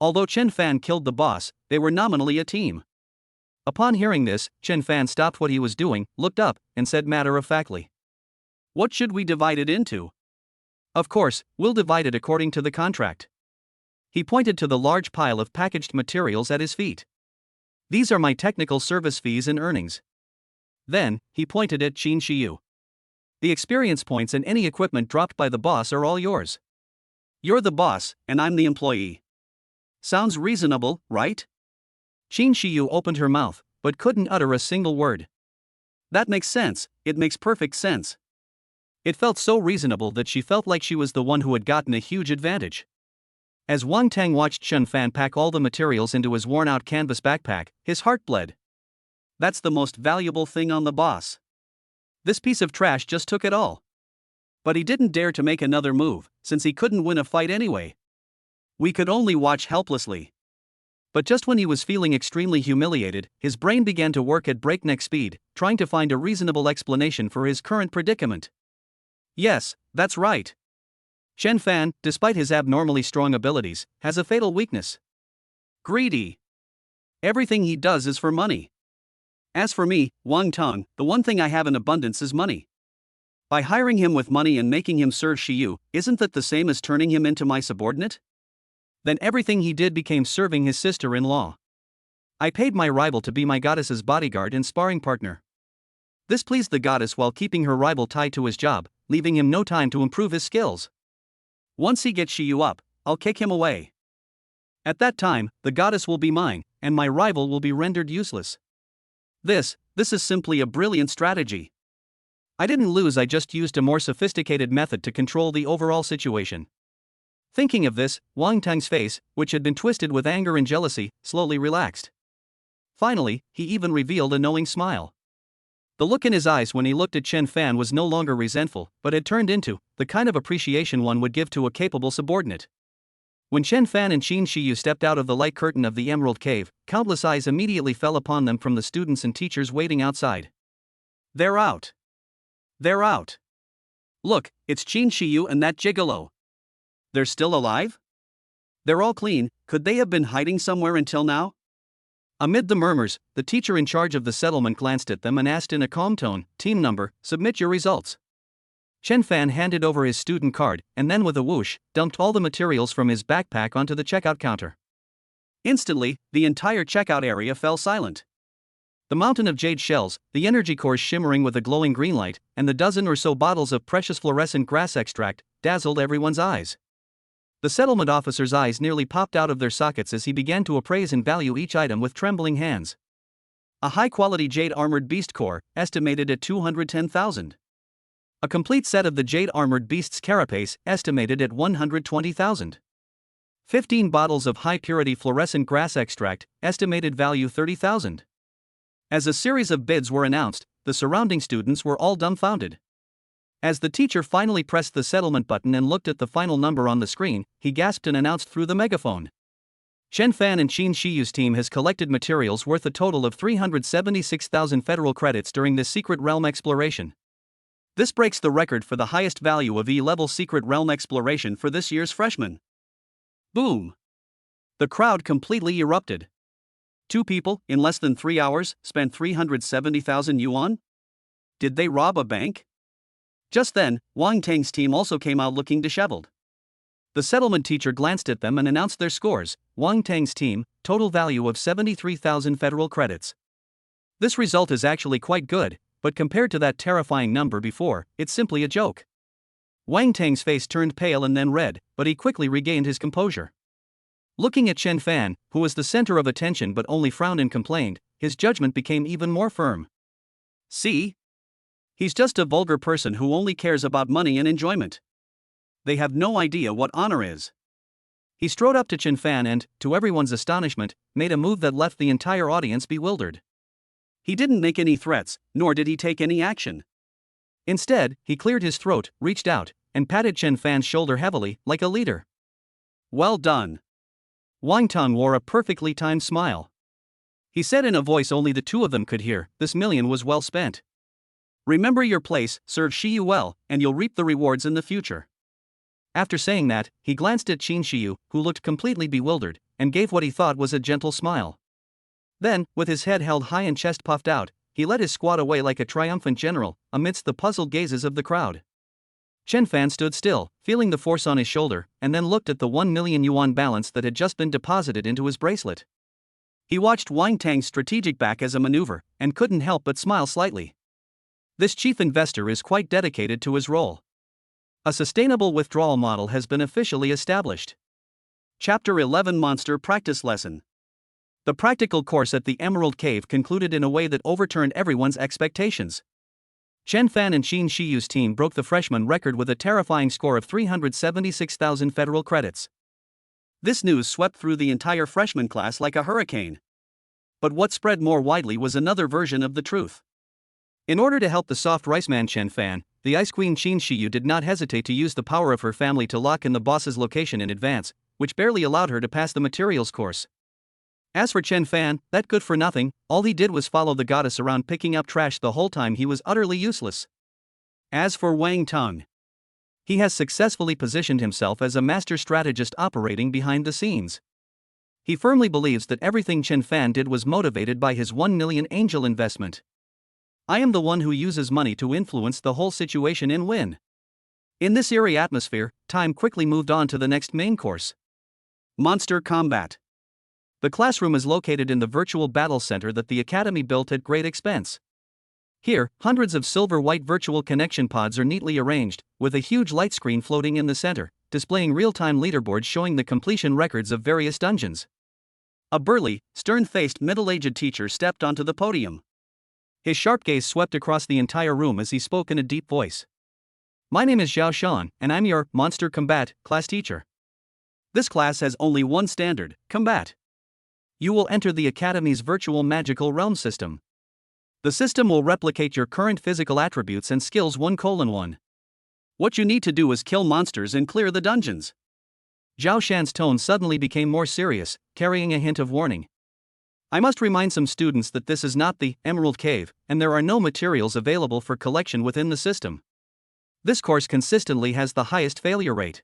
Although Chen Fan killed the boss, they were nominally a team. Upon hearing this, Chen Fan stopped what he was doing, looked up, and said matter-of-factly. What should we divide it into? Of course, we'll divide it according to the contract. He pointed to the large pile of packaged materials at his feet. These are my technical service fees and earnings. Then, he pointed at Qin Shiyu. The experience points and any equipment dropped by the boss are all yours. You're the boss, and I'm the employee. Sounds reasonable, right? Qin Shiyu opened her mouth, but couldn't utter a single word. That makes sense, it makes perfect sense. It felt so reasonable that she felt like she was the one who had gotten a huge advantage. As Wang Tang watched Chen Fan pack all the materials into his worn-out canvas backpack, his heart bled. That's the most valuable thing on the boss. This piece of trash just took it all. But he didn't dare to make another move, since he couldn't win a fight anyway. We could only watch helplessly. But just when he was feeling extremely humiliated, his brain began to work at breakneck speed, trying to find a reasonable explanation for his current predicament. Yes, that's right. Chen Fan, despite his abnormally strong abilities, has a fatal weakness. Greedy. Everything he does is for money. As for me, Wang Tong, the one thing I have in abundance is money. By hiring him with money and making him serve Shiyu, isn't that the same as turning him into my subordinate? Then everything he did became serving his sister-in-law. I paid my rival to be my goddess's bodyguard and sparring partner. This pleased the goddess while keeping her rival tied to his job, leaving him no time to improve his skills. Once he gets Shiyu up, I'll kick him away. At that time, the goddess will be mine, and my rival will be rendered useless. This is simply a brilliant strategy. I didn't lose, I just used a more sophisticated method to control the overall situation. Thinking of this, Wang Tang's face, which had been twisted with anger and jealousy, slowly relaxed. Finally, he even revealed a knowing smile. The look in his eyes when he looked at Chen Fan was no longer resentful, but had turned into the kind of appreciation one would give to a capable subordinate. When Chen Fan and Qin Shiyu stepped out of the light curtain of the Emerald Cave, countless eyes immediately fell upon them from the students and teachers waiting outside. They're out. They're out. Look, it's Qin Shiyu and that gigolo. They're still alive? They're all clean, could they have been hiding somewhere until now? Amid the murmurs, the teacher in charge of the settlement glanced at them and asked in a calm tone, "Team number, submit your results." Chen Fan handed over his student card, and then with a whoosh, dumped all the materials from his backpack onto the checkout counter. Instantly, the entire checkout area fell silent. The mountain of jade shells, the energy cores shimmering with a glowing green light, and the dozen or so bottles of precious fluorescent grass extract, dazzled everyone's eyes. The settlement officer's eyes nearly popped out of their sockets as he began to appraise and value each item with trembling hands. A high-quality jade armored beast core, estimated at 210,000. A complete set of the jade armored beast's carapace, estimated at 120,000. 15 bottles of high-purity fluorescent grass extract, estimated value 30,000. As a series of bids were announced, the surrounding students were all dumbfounded. As the teacher finally pressed the settlement button and looked at the final number on the screen, he gasped and announced through the megaphone. Chen Fan and Qin Shiyu's team has collected materials worth a total of 376,000 federal credits during this secret realm exploration. This breaks the record for the highest value of E-level secret realm exploration for this year's freshmen. Boom! The crowd completely erupted. Two people, in less than 3 hours, spent 370,000 yuan? Did they rob a bank? Just then, Wang Tang's team also came out looking disheveled. The settlement teacher glanced at them and announced their scores. Wang Tang's team, total value of 73,000 federal credits. This result is actually quite good, but compared to that terrifying number before, it's simply a joke. Wang Tang's face turned pale and then red, but he quickly regained his composure. Looking at Chen Fan, who was the center of attention but only frowned and complained, his judgment became even more firm. See? He's just a vulgar person who only cares about money and enjoyment. They have no idea what honor is. He strode up to Chen Fan and, to everyone's astonishment, made a move that left the entire audience bewildered. He didn't make any threats, nor did he take any action. Instead, he cleared his throat, reached out, and patted Chen Fan's shoulder heavily, like a leader. Well done. Wang Tong wore a perfectly timed smile. He said in a voice only the two of them could hear, "This million was well spent. Remember your place, serve Shiyu well, and you'll reap the rewards in the future." After saying that, he glanced at Qin Shiyu, who looked completely bewildered, and gave what he thought was a gentle smile. Then, with his head held high and chest puffed out, he led his squad away like a triumphant general, amidst the puzzled gazes of the crowd. Chen Fan stood still, feeling the force on his shoulder, and then looked at the 1 million yuan balance that had just been deposited into his bracelet. He watched Wang Tang's strategic back as a maneuver, and couldn't help but smile slightly. This chief investor is quite dedicated to his role. A sustainable withdrawal model has been officially established. Chapter 11 Monster Practice Lesson. The practical course at the Emerald Cave concluded in a way that overturned everyone's expectations. Chen Fan and Qin Shiyu's team broke the freshman record with a terrifying score of 376,000 federal credits. This news swept through the entire freshman class like a hurricane. But what spread more widely was another version of the truth. In order to help the soft rice man Chen Fan, the Ice Queen Qin Shiyu did not hesitate to use the power of her family to lock in the boss's location in advance, which barely allowed her to pass the materials course. As for Chen Fan, that good for nothing, all he did was follow the goddess around picking up trash the whole time he was utterly useless. As for Wang Tong, he has successfully positioned himself as a master strategist operating behind the scenes. He firmly believes that everything Chen Fan did was motivated by his 1 million angel investment. I am the one who uses money to influence the whole situation and win. In this eerie atmosphere, time quickly moved on to the next main course. Monster Combat. The classroom is located in the virtual battle center that the Academy built at great expense. Here, hundreds of silver-white virtual connection pods are neatly arranged, with a huge light screen floating in the center, displaying real-time leaderboards showing the completion records of various dungeons. A burly, stern-faced middle-aged teacher stepped onto the podium. His sharp gaze swept across the entire room as he spoke in a deep voice. My name is Zhao Shan, and I'm your Monster Combat class teacher. This class has only one standard: combat. You will enter the Academy's virtual magical realm system. The system will replicate your current physical attributes and skills 1:1. What you need to do is kill monsters and clear the dungeons. Zhao Shan's tone suddenly became more serious, carrying a hint of warning. I must remind some students that this is not the Emerald Cave, and there are no materials available for collection within the system. This course consistently has the highest failure rate.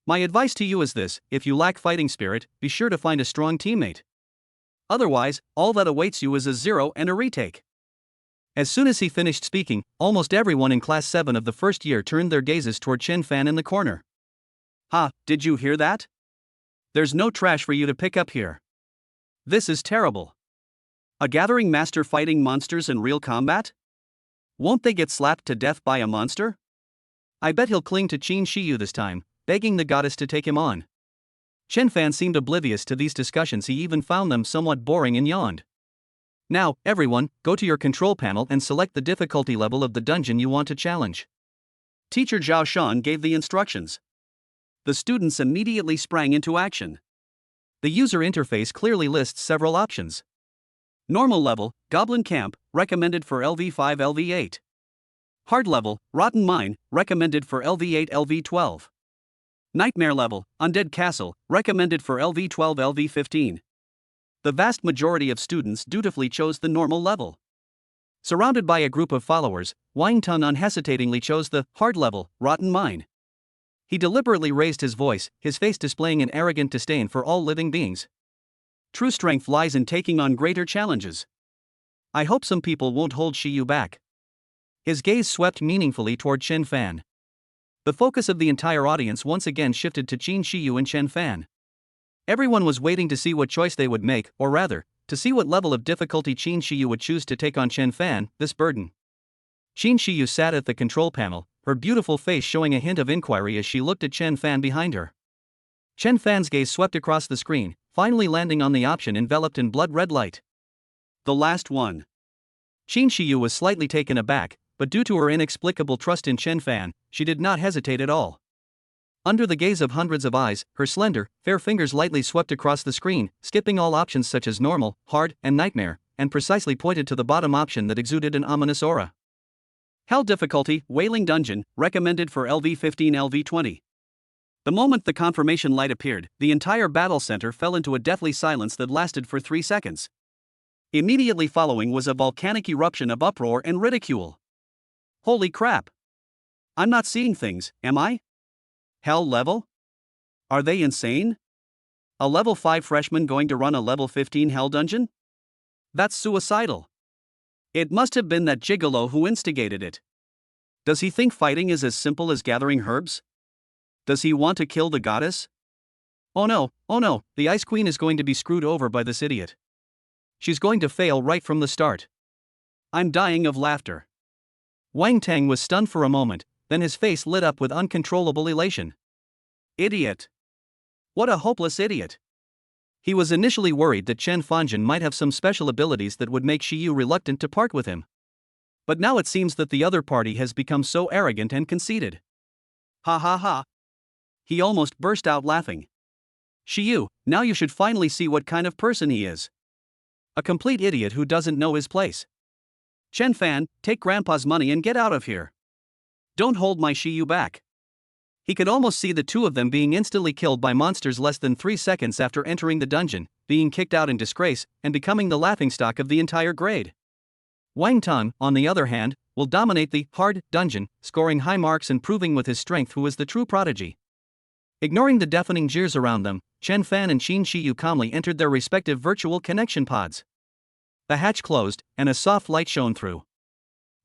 My advice to you is this: if you lack fighting spirit, be sure to find a strong teammate. Otherwise, all that awaits you is a 0 and a retake. As soon as he finished speaking, almost everyone in Class 7 of the first year turned their gazes toward Chen Fan in the corner. Ha, did you hear that? There's no trash for you to pick up here. This is terrible. A gathering master fighting monsters in real combat? Won't they get slapped to death by a monster? I bet he'll cling to Qin Shiyu this time, begging the goddess to take him on. Chen Fan seemed oblivious to these discussions. He even found them somewhat boring and yawned. Now, everyone, go to your control panel and select the difficulty level of the dungeon you want to challenge. Teacher Zhao Shan gave the instructions. The students immediately sprang into action. The user interface clearly lists several options. Normal level, Goblin Camp, recommended for LV5 LV8. Hard level, Rotten Mine, recommended for LV8 LV12. Nightmare level, Undead Castle, recommended for LV12 LV15. The vast majority of students dutifully chose the normal level. Surrounded by a group of followers, Wang Tun unhesitatingly chose the hard level, Rotten Mine. He deliberately raised his voice, his face displaying an arrogant disdain for all living beings. True strength lies in taking on greater challenges. I hope some people won't hold Shiyu back. His gaze swept meaningfully toward Chen Fan. The focus of the entire audience once again shifted to Qin Shiyu and Chen Fan. Everyone was waiting to see what choice they would make, or rather, to see what level of difficulty Qin Shiyu would choose to take on Chen Fan, this burden. Qin Shiyu sat at the control panel, her beautiful face showing a hint of inquiry as she looked at Chen Fan behind her. Chen Fan's gaze swept across the screen, finally landing on the option enveloped in blood-red light. The last one. Qin Shiyu was slightly taken aback, but due to her inexplicable trust in Chen Fan, she did not hesitate at all. Under the gaze of hundreds of eyes, her slender, fair fingers lightly swept across the screen, skipping all options such as normal, hard, and nightmare, and precisely pointed to the bottom option that exuded an ominous aura. Hell difficulty, Wailing Dungeon, recommended for LV15 LV20. The moment the confirmation light appeared, the entire battle center fell into a deathly silence that lasted for 3 seconds. Immediately following was a volcanic eruption of uproar and ridicule. Holy crap! I'm not seeing things, am I? Hell level? Are they insane? A level 5 freshman going to run a level 15 hell dungeon? That's suicidal. It must have been that gigolo who instigated it. Does he think fighting is as simple as gathering herbs? Does he want to kill the goddess? Oh no, the Ice Queen is going to be screwed over by this idiot. She's going to fail right from the start. I'm dying of laughter. Wang Tang was stunned for a moment, then his face lit up with uncontrollable elation. Idiot. What a hopeless idiot. He was initially worried that Chen Fanjin might have some special abilities that would make Shiyu reluctant to part with him. But now it seems that the other party has become so arrogant and conceited. Ha ha ha. He almost burst out laughing. Shiyu, now you should finally see what kind of person he is. A complete idiot who doesn't know his place. Chen Fan, take Grandpa's money and get out of here. Don't hold my Shiyu back. He could almost see the two of them being instantly killed by monsters less than 3 seconds after entering the dungeon, being kicked out in disgrace, and becoming the laughingstock of the entire grade. Wang Tun, on the other hand, will dominate the hard dungeon, scoring high marks and proving with his strength who is the true prodigy. Ignoring the deafening jeers around them, Chen Fan and Qin Shiyu calmly entered their respective virtual connection pods. The hatch closed, and a soft light shone through.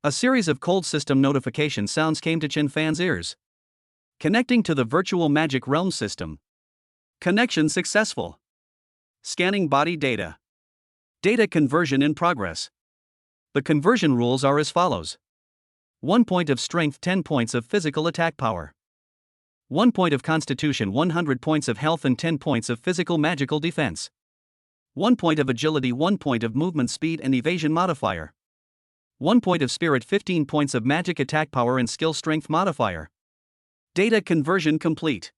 A series of cold system notification sounds came to Chen Fan's ears. Connecting to the virtual magic realm system. Connection successful. Scanning body data. Data conversion in progress. The conversion rules are as follows. 1 point of strength, 10 points of physical attack power. 1 point of constitution, 100 points of health and 10 points of physical magical defense. 1 point of agility, 1 point of movement speed and evasion modifier. 1 point of spirit, 15 points of magic attack power and skill strength modifier. Data conversion complete.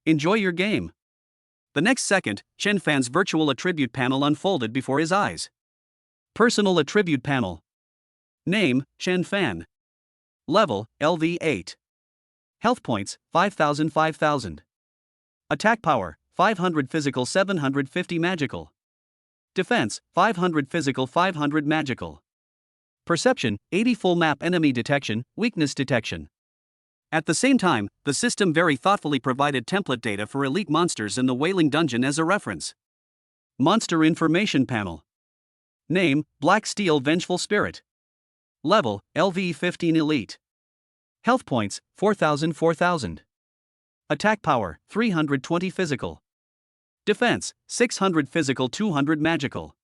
Enjoy your game. The next second, Chen Fan's virtual attribute panel unfolded before his eyes. Personal attribute panel. Name, Chen Fan. Level, LV8. Health points, 5,000. Attack power, 500 physical, 750 magical. Defense, 500 physical, 500 magical. Perception, 80 full map enemy detection, weakness detection. At the same time, the system very thoughtfully provided template data for elite monsters in the Wailing Dungeon as a reference. Monster information panel. Name, Black Steel Vengeful Spirit. Level, LV15 Elite. Health points, 4,000. Attack power, 320 physical. Defense, 600 physical, 200 magical.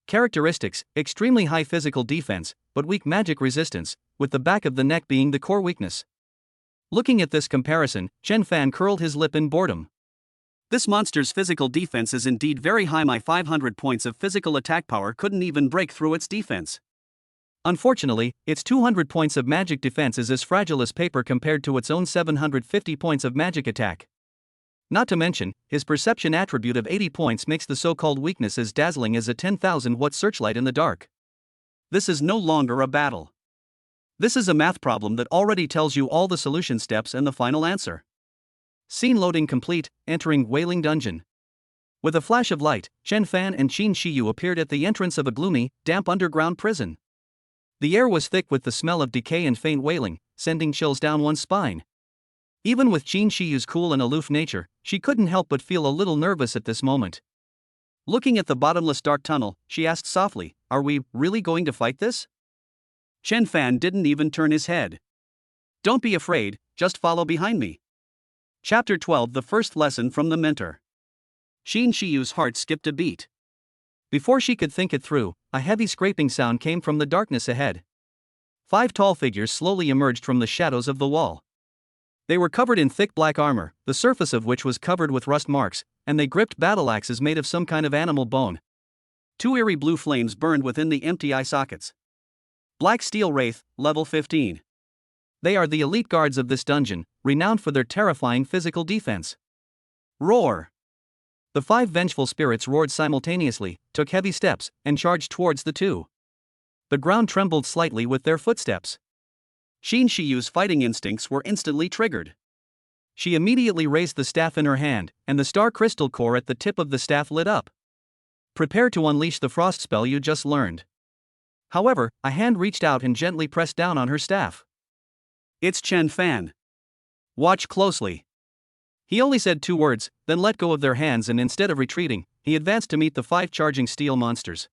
Characteristics, extremely high physical defense, but weak magic resistance, with the back of the neck being the core weakness. Looking at this comparison, Chen Fan curled his lip in boredom. This monster's physical defense is indeed very high. My 500 points of physical attack power couldn't even break through its defense. Unfortunately, its 200 points of magic defense is as fragile as paper compared to its own 750 points of magic attack. Not to mention, his perception attribute of 80 points makes the so-called weakness as dazzling as a 10,000-watt searchlight in the dark. This is no longer a battle. This is a math problem that already tells you all the solution steps and the final answer. Scene loading complete, entering Wailing Dungeon. With a flash of light, Chen Fan and Qin Shiyu appeared at the entrance of a gloomy, damp underground prison. The air was thick with the smell of decay and faint wailing, sending chills down one's spine. Even with Qin Shiyu's cool and aloof nature, she couldn't help but feel a little nervous at this moment. Looking at the bottomless dark tunnel, she asked softly, "Are we really going to fight this?" Chen Fan didn't even turn his head. "Don't be afraid, just follow behind me." Chapter 12, the first lesson from the mentor. Qin Shiyu's heart skipped a beat. Before she could think it through, a heavy scraping sound came from the darkness ahead. 5 tall figures slowly emerged from the shadows of the wall. They were covered in thick black armor, the surface of which was covered with rust marks, and they gripped battle axes made of some kind of animal bone. 2 eerie blue flames burned within the empty eye sockets. Black Steel Wraith, level 15. They are the elite guards of this dungeon, renowned for their terrifying physical defense. Roar! The 5 vengeful spirits roared simultaneously, took heavy steps, and charged towards the 2. The ground trembled slightly with their footsteps. Qin Shiyu's fighting instincts were instantly triggered. She immediately raised the staff in her hand, and the star crystal core at the tip of the staff lit up. Prepare to unleash the frost spell you just learned. However, a hand reached out and gently pressed down on her staff. It's Chen Fan. Watch closely. He only said 2 words, then let go of their hands, and instead of retreating, he advanced to meet the 5 charging steel monsters.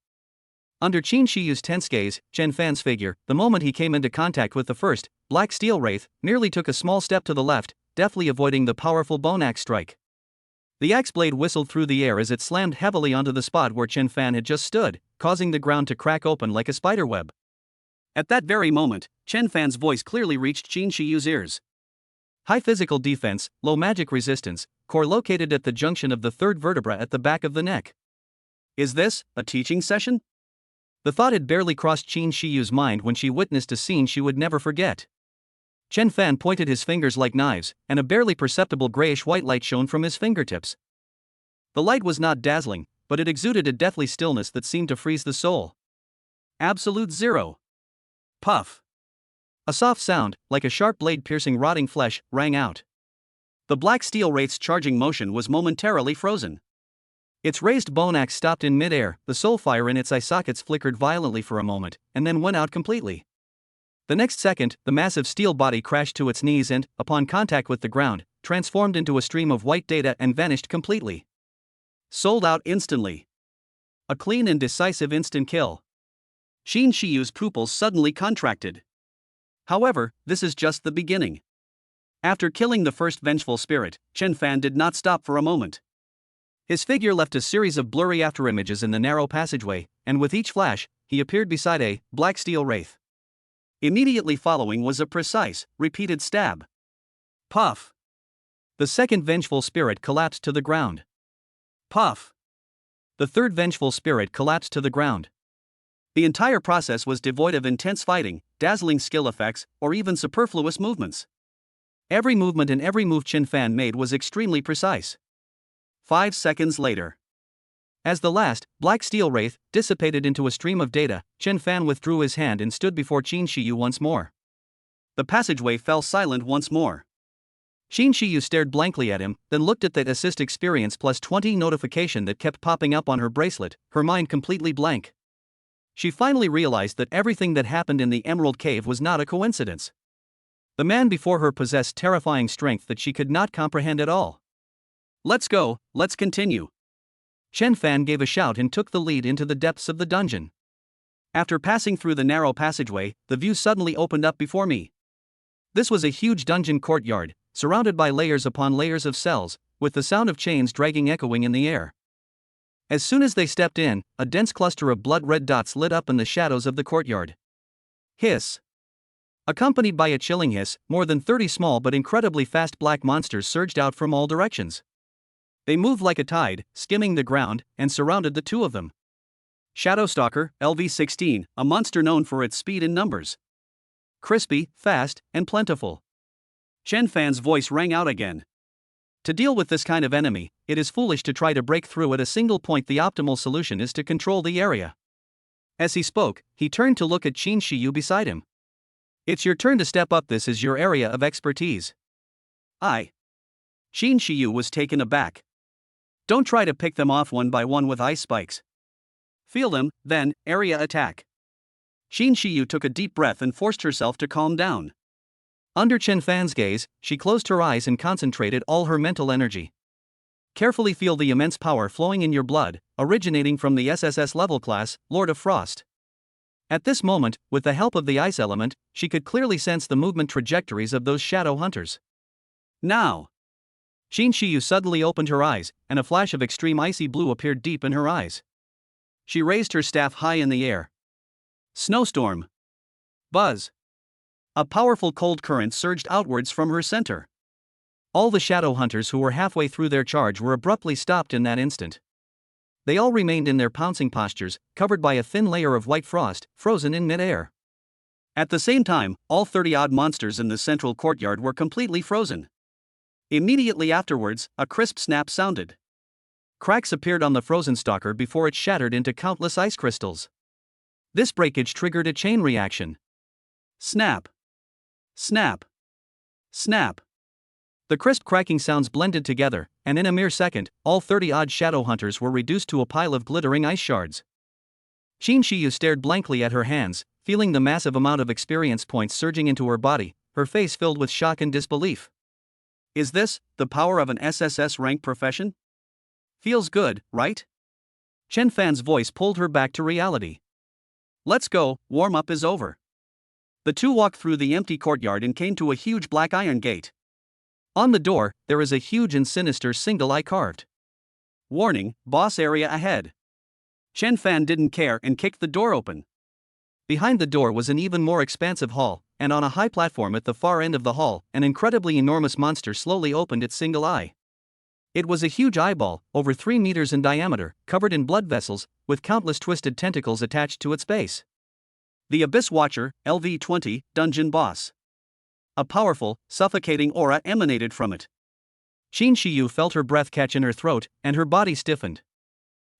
Under Qin Shiyu's tense gaze, Chen Fan's figure, the moment he came into contact with the first, Black Steel Wraith, merely took a small step to the left, deftly avoiding the powerful bone axe strike. The axe blade whistled through the air as it slammed heavily onto the spot where Chen Fan had just stood, causing the ground to crack open like a spiderweb. At that very moment, Chen Fan's voice clearly reached Qin Shiyu's ears. High physical defense, low magic resistance, core located at the junction of the 3rd vertebra at the back of the neck. Is this a teaching session? The thought had barely crossed Qin Shiyu's mind when she witnessed a scene she would never forget. Chen Fan pointed his fingers like knives, and a barely perceptible grayish-white light shone from his fingertips. The light was not dazzling, but it exuded a deathly stillness that seemed to freeze the soul. Absolute zero. Puff. A soft sound, like a sharp blade piercing rotting flesh, rang out. The Black Steel Wraith's charging motion was momentarily frozen. Its raised bone axe stopped in mid-air, the soul fire in its eye sockets flickered violently for a moment, and then went out completely. The next second, the massive steel body crashed to its knees and, upon contact with the ground, transformed into a stream of white data and vanished completely. Sold out instantly. A clean and decisive instant kill. Qin Shiyu's pupils suddenly contracted. However, this is just the beginning. After killing the first vengeful spirit, Chen Fan did not stop for a moment. His figure left a series of blurry afterimages in the narrow passageway, and with each flash, he appeared beside a black steel wraith. Immediately following was a precise, repeated stab. Puff! The second vengeful spirit collapsed to the ground. Puff! The third vengeful spirit collapsed to the ground. The entire process was devoid of intense fighting, dazzling skill effects, or even superfluous movements. Every movement and every move Chen Fan made was extremely precise. 5 seconds later. As the last, black steel wraith, dissipated into a stream of data, Chen Fan withdrew his hand and stood before Qin Shiyu once more. The passageway fell silent once more. Qin Shiyu stared blankly at him, then looked at that assist experience plus 20 notification that kept popping up on her bracelet, her mind completely blank. She finally realized that everything that happened in the Emerald Cave was not a coincidence. The man before her possessed terrifying strength that she could not comprehend at all. Let's go, let's continue. Chen Fan gave a shout and took the lead into the depths of the dungeon. After passing through the narrow passageway, the view suddenly opened up before me. This was a huge dungeon courtyard, surrounded by layers upon layers of cells, with the sound of chains dragging echoing in the air. As soon as they stepped in, a dense cluster of blood-red dots lit up in the shadows of the courtyard. Hiss. Accompanied by a chilling hiss, more than 30 small but incredibly fast black monsters surged out from all directions. They moved like a tide, skimming the ground, and surrounded the two of them. Shadowstalker, LV-16, a monster known for its speed in numbers. Crispy, fast, and plentiful. Chen Fan's voice rang out again. To deal with this kind of enemy, it is foolish to try to break through at a single point. The optimal solution is to control the area. As he spoke, he turned to look at Qin Shiyu beside him. It's your turn to step up. This is your area of expertise. Qin Shiyu was taken aback. Don't try to pick them off one by one with ice spikes. Feel them, then, area attack. Qin Shiyu took a deep breath and forced herself to calm down. Under Chen Fan's gaze, she closed her eyes and concentrated all her mental energy. Carefully feel the immense power flowing in your blood, originating from the SSS level class, Lord of Frost. At this moment, with the help of the ice element, she could clearly sense the movement trajectories of those shadow hunters. Now! Qin Shiyu suddenly opened her eyes, and a flash of extreme icy blue appeared deep in her eyes. She raised her staff high in the air. Snowstorm! Buzz! A powerful cold current surged outwards from her center. All the shadow hunters who were halfway through their charge were abruptly stopped in that instant. They all remained in their pouncing postures, covered by a thin layer of white frost, frozen in mid-air. At the same time, all 30-odd monsters in the central courtyard were completely frozen. Immediately afterwards, a crisp snap sounded. Cracks appeared on the frozen stalker before it shattered into countless ice crystals. This breakage triggered a chain reaction. Snap! Snap! Snap! The crisp cracking sounds blended together, and in a mere second, all 30-odd shadow hunters were reduced to a pile of glittering ice shards. Qin Shiyu stared blankly at her hands, feeling the massive amount of experience points surging into her body, her face filled with shock and disbelief. Is this the power of an SSS rank profession? Feels good, right? Chen Fan's voice pulled her back to reality. Let's go, warm-up is over. The two walked through the empty courtyard and came to a huge black iron gate. On the door, there is a huge and sinister single eye carved. Warning, boss area ahead. Chen Fan didn't care and kicked the door open. Behind the door was an even more expansive hall, and on a high platform at the far end of the hall, an incredibly enormous monster slowly opened its single eye. It was a huge eyeball, over 3 meters in diameter, covered in blood vessels, with countless twisted tentacles attached to its base. The Abyss Watcher, LV-20, Dungeon Boss. A powerful, suffocating aura emanated from it. Qin Shiyu felt her breath catch in her throat, and her body stiffened.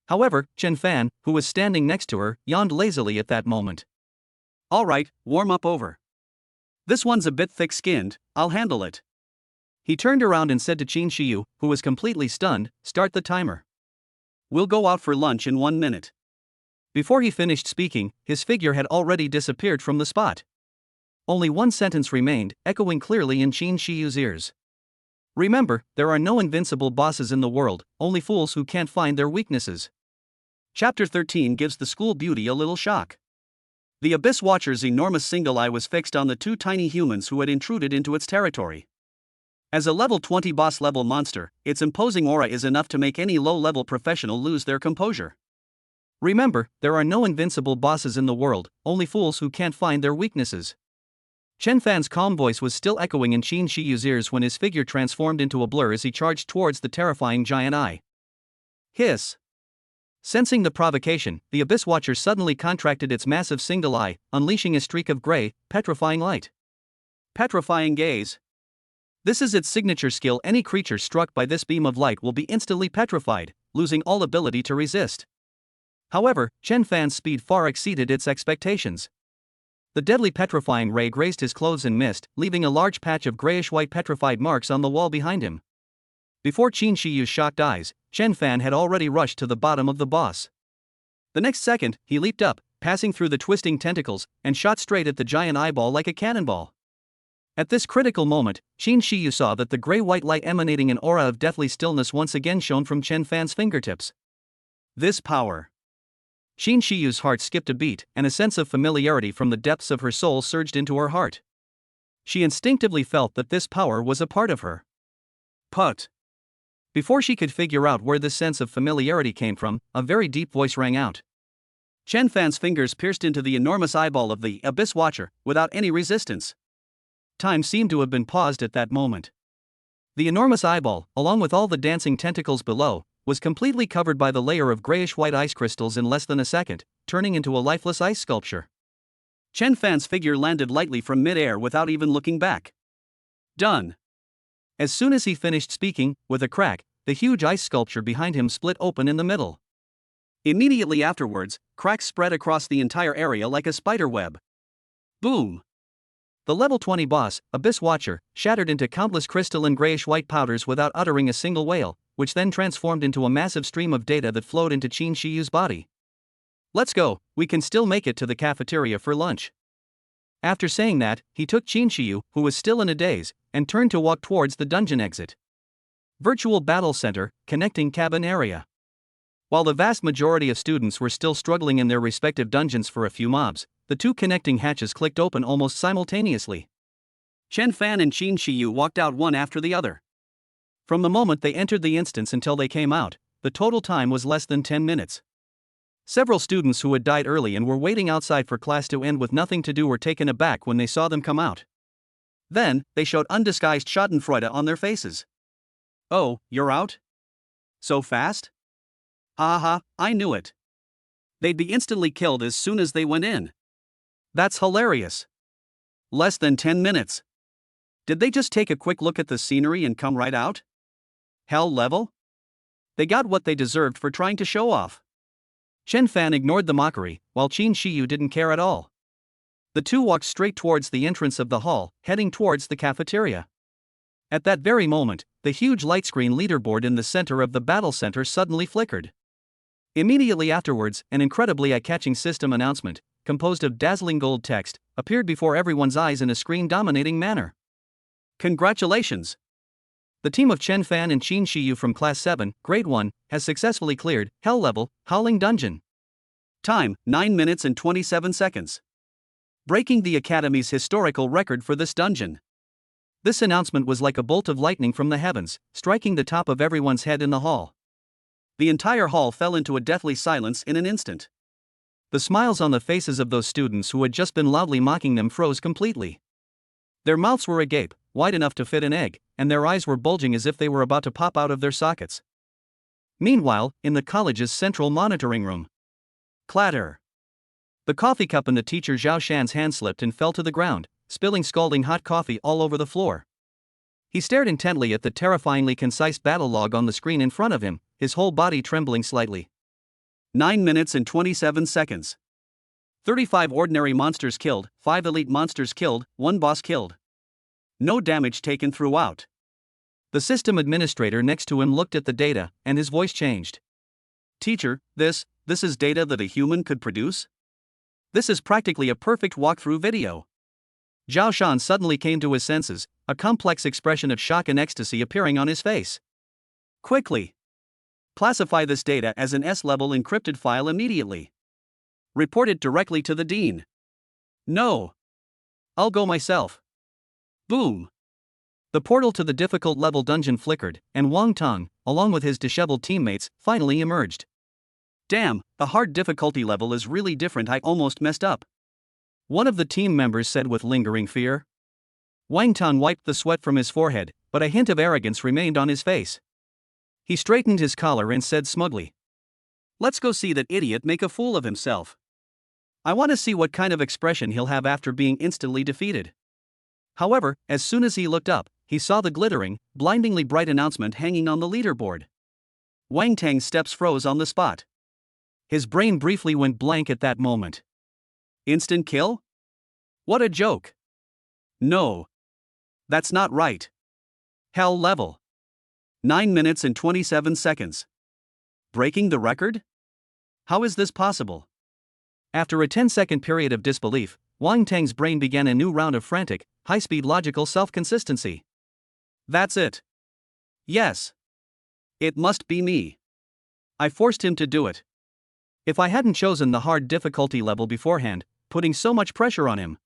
However, Chen Fan, who was standing next to her, yawned lazily at that moment. Alright, warm up over. This one's a bit thick-skinned, I'll handle it. He turned around and said to Qin Shiyu, who was completely stunned, start the timer. We'll go out for lunch in 1 minute. Before he finished speaking, his figure had already disappeared from the spot. Only one sentence remained, echoing clearly in Qin Shiyu's ears. Remember, there are no invincible bosses in the world, only fools who can't find their weaknesses. Chapter 13 gives the school beauty a little shock. The Abyss Watcher's enormous single eye was fixed on the two tiny humans who had intruded into its territory. As a level 20 boss-level monster, its imposing aura is enough to make any low-level professional lose their composure. Remember, there are no invincible bosses in the world, only fools who can't find their weaknesses. Chen Fan's calm voice was still echoing in Qin Shiyu's ears when his figure transformed into a blur as he charged towards the terrifying giant eye. Hiss! Sensing the provocation, the Abyss Watcher suddenly contracted its massive single eye, unleashing a streak of gray, petrifying light. Petrifying gaze. This is its signature skill. Any creature struck by this beam of light will be instantly petrified, losing all ability to resist. However, Chen Fan's speed far exceeded its expectations. The deadly petrifying ray grazed his clothes and mist, leaving a large patch of grayish-white petrified marks on the wall behind him. Before Qin Shiyu's shocked eyes, Chen Fan had already rushed to the bottom of the boss. The next second, he leaped up, passing through the twisting tentacles, and shot straight at the giant eyeball like a cannonball. At this critical moment, Qin Shiyu saw that the gray-white light emanating an aura of deathly stillness once again shone from Chen Fan's fingertips. This power. Qin Shiyu's heart skipped a beat, and a sense of familiarity from the depths of her soul surged into her heart. She instinctively felt that this power was a part of her. Put. Before she could figure out where this sense of familiarity came from, a very deep voice rang out. Chen Fan's fingers pierced into the enormous eyeball of the Abyss Watcher, without any resistance. Time seemed to have been paused at that moment. The enormous eyeball, along with all the dancing tentacles below, was completely covered by the layer of grayish-white ice crystals in less than a second, turning into a lifeless ice sculpture. Chen Fan's figure landed lightly from mid-air without even looking back. Done. As soon as he finished speaking, with a crack, the huge ice sculpture behind him split open in the middle. Immediately afterwards, cracks spread across the entire area like a spider web. Boom! The level 20 boss, Abyss Watcher, shattered into countless crystalline grayish-white powders without uttering a single wail, which then transformed into a massive stream of data that flowed into Qin Shiyu's body. Let's go, we can still make it to the cafeteria for lunch. After saying that, he took Qin Shiyu, who was still in a daze, and turned to walk towards the dungeon exit. Virtual Battle Center, connecting cabin area. While the vast majority of students were still struggling in their respective dungeons for a few mobs, the two connecting hatches clicked open almost simultaneously. Chen Fan and Qin Shiyu walked out one after the other. From the moment they entered the instance until they came out, the total time was less than 10 minutes. Several students who had died early and were waiting outside for class to end with nothing to do were taken aback when they saw them come out. Then, they showed undisguised schadenfreude on their faces. Oh, you're out? So fast? Haha, I knew it. They'd be instantly killed as soon as they went in. That's hilarious. Less than 10 minutes. Did they just take a quick look at the scenery and come right out? Hell level? They got what they deserved for trying to show off. Chen Fan ignored the mockery, while Qin Shiyu didn't care at all. The two walked straight towards the entrance of the hall, heading towards the cafeteria. At that very moment, the huge light screen leaderboard in the center of the battle center suddenly flickered. Immediately afterwards, an incredibly eye-catching system announcement, composed of dazzling gold text, appeared before everyone's eyes in a screen-dominating manner. Congratulations! The team of Chen Fan and Qin Shiyu from Class 7, Grade 1, has successfully cleared Hell Level, Howling Dungeon. Time, 9 minutes and 27 seconds. Breaking the Academy's historical record for this dungeon. This announcement was like a bolt of lightning from the heavens, striking the top of everyone's head in the hall. The entire hall fell into a deathly silence in an instant. The smiles on the faces of those students who had just been loudly mocking them froze completely. Their mouths were agape, wide enough to fit an egg, and their eyes were bulging as if they were about to pop out of their sockets. Meanwhile, in the college's central monitoring room. Clatter. The coffee cup in the teacher Zhao Shan's hand slipped and fell to the ground, spilling scalding hot coffee all over the floor. He stared intently at the terrifyingly concise battle log on the screen in front of him, his whole body trembling slightly. 9 minutes and 27 seconds. 35 ordinary monsters killed, 5 elite monsters killed, 1 boss killed. No damage taken throughout. The system administrator next to him looked at the data, and his voice changed. Teacher, this is data that a human could produce? This is practically a perfect walkthrough video. Zhao Shan suddenly came to his senses, a complex expression of shock and ecstasy appearing on his face. Quickly! Classify this data as an S-level encrypted file immediately. Report it directly to the dean. No. I'll go myself. Boom! The portal to the difficult level dungeon flickered, and Wang Tong, along with his disheveled teammates, finally emerged. Damn, the hard difficulty level is really different. I almost messed up. One of the team members said with lingering fear. Wang Tong wiped the sweat from his forehead, but a hint of arrogance remained on his face. He straightened his collar and said smugly, "Let's go see that idiot make a fool of himself. I want to see what kind of expression he'll have after being instantly defeated." However, as soon as he looked up, he saw the glittering, blindingly bright announcement hanging on the leaderboard. Wang Tang's steps froze on the spot. His brain briefly went blank at that moment. Instant kill? What a joke. No. That's not right. Hell level. 9 minutes and 27 seconds. Breaking the record? How is this possible? After a 10-second period of disbelief, Wang Tang's brain began a new round of frantic, high-speed logical self-consistency. That's it. Yes. It must be me. I forced him to do it. If I hadn't chosen the hard difficulty level beforehand, putting so much pressure on him.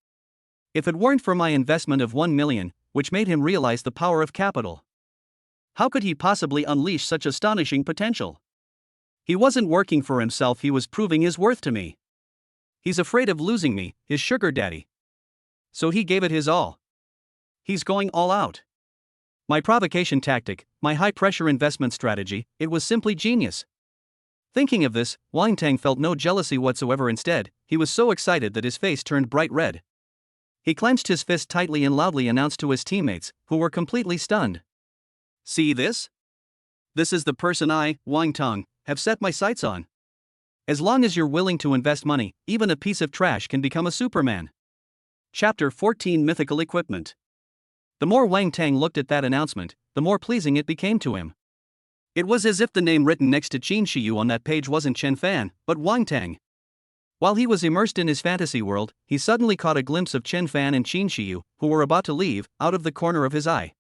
If it weren't for my investment of 1 million, which made him realize the power of capital. How could he possibly unleash such astonishing potential? He wasn't working for himself, he was proving his worth to me. He's afraid of losing me, his sugar daddy. So he gave it his all. He's going all out. My provocation tactic, my high-pressure investment strategy, it was simply genius. Thinking of this, Wang Tang felt no jealousy whatsoever. Instead, he was so excited that his face turned bright red. He clenched his fist tightly and loudly announced to his teammates, who were completely stunned. See this? This is the person I, Wang Tang, have set my sights on. As long as you're willing to invest money, even a piece of trash can become a Superman. Chapter 14 Mythical Equipment. The more Wang Tang looked at that announcement, the more pleasing it became to him. It was as if the name written next to Qin Shiyu on that page wasn't Chen Fan, but Wang Tang. While he was immersed in his fantasy world, he suddenly caught a glimpse of Chen Fan and Qin Shiyu, who were about to leave, out of the corner of his eye.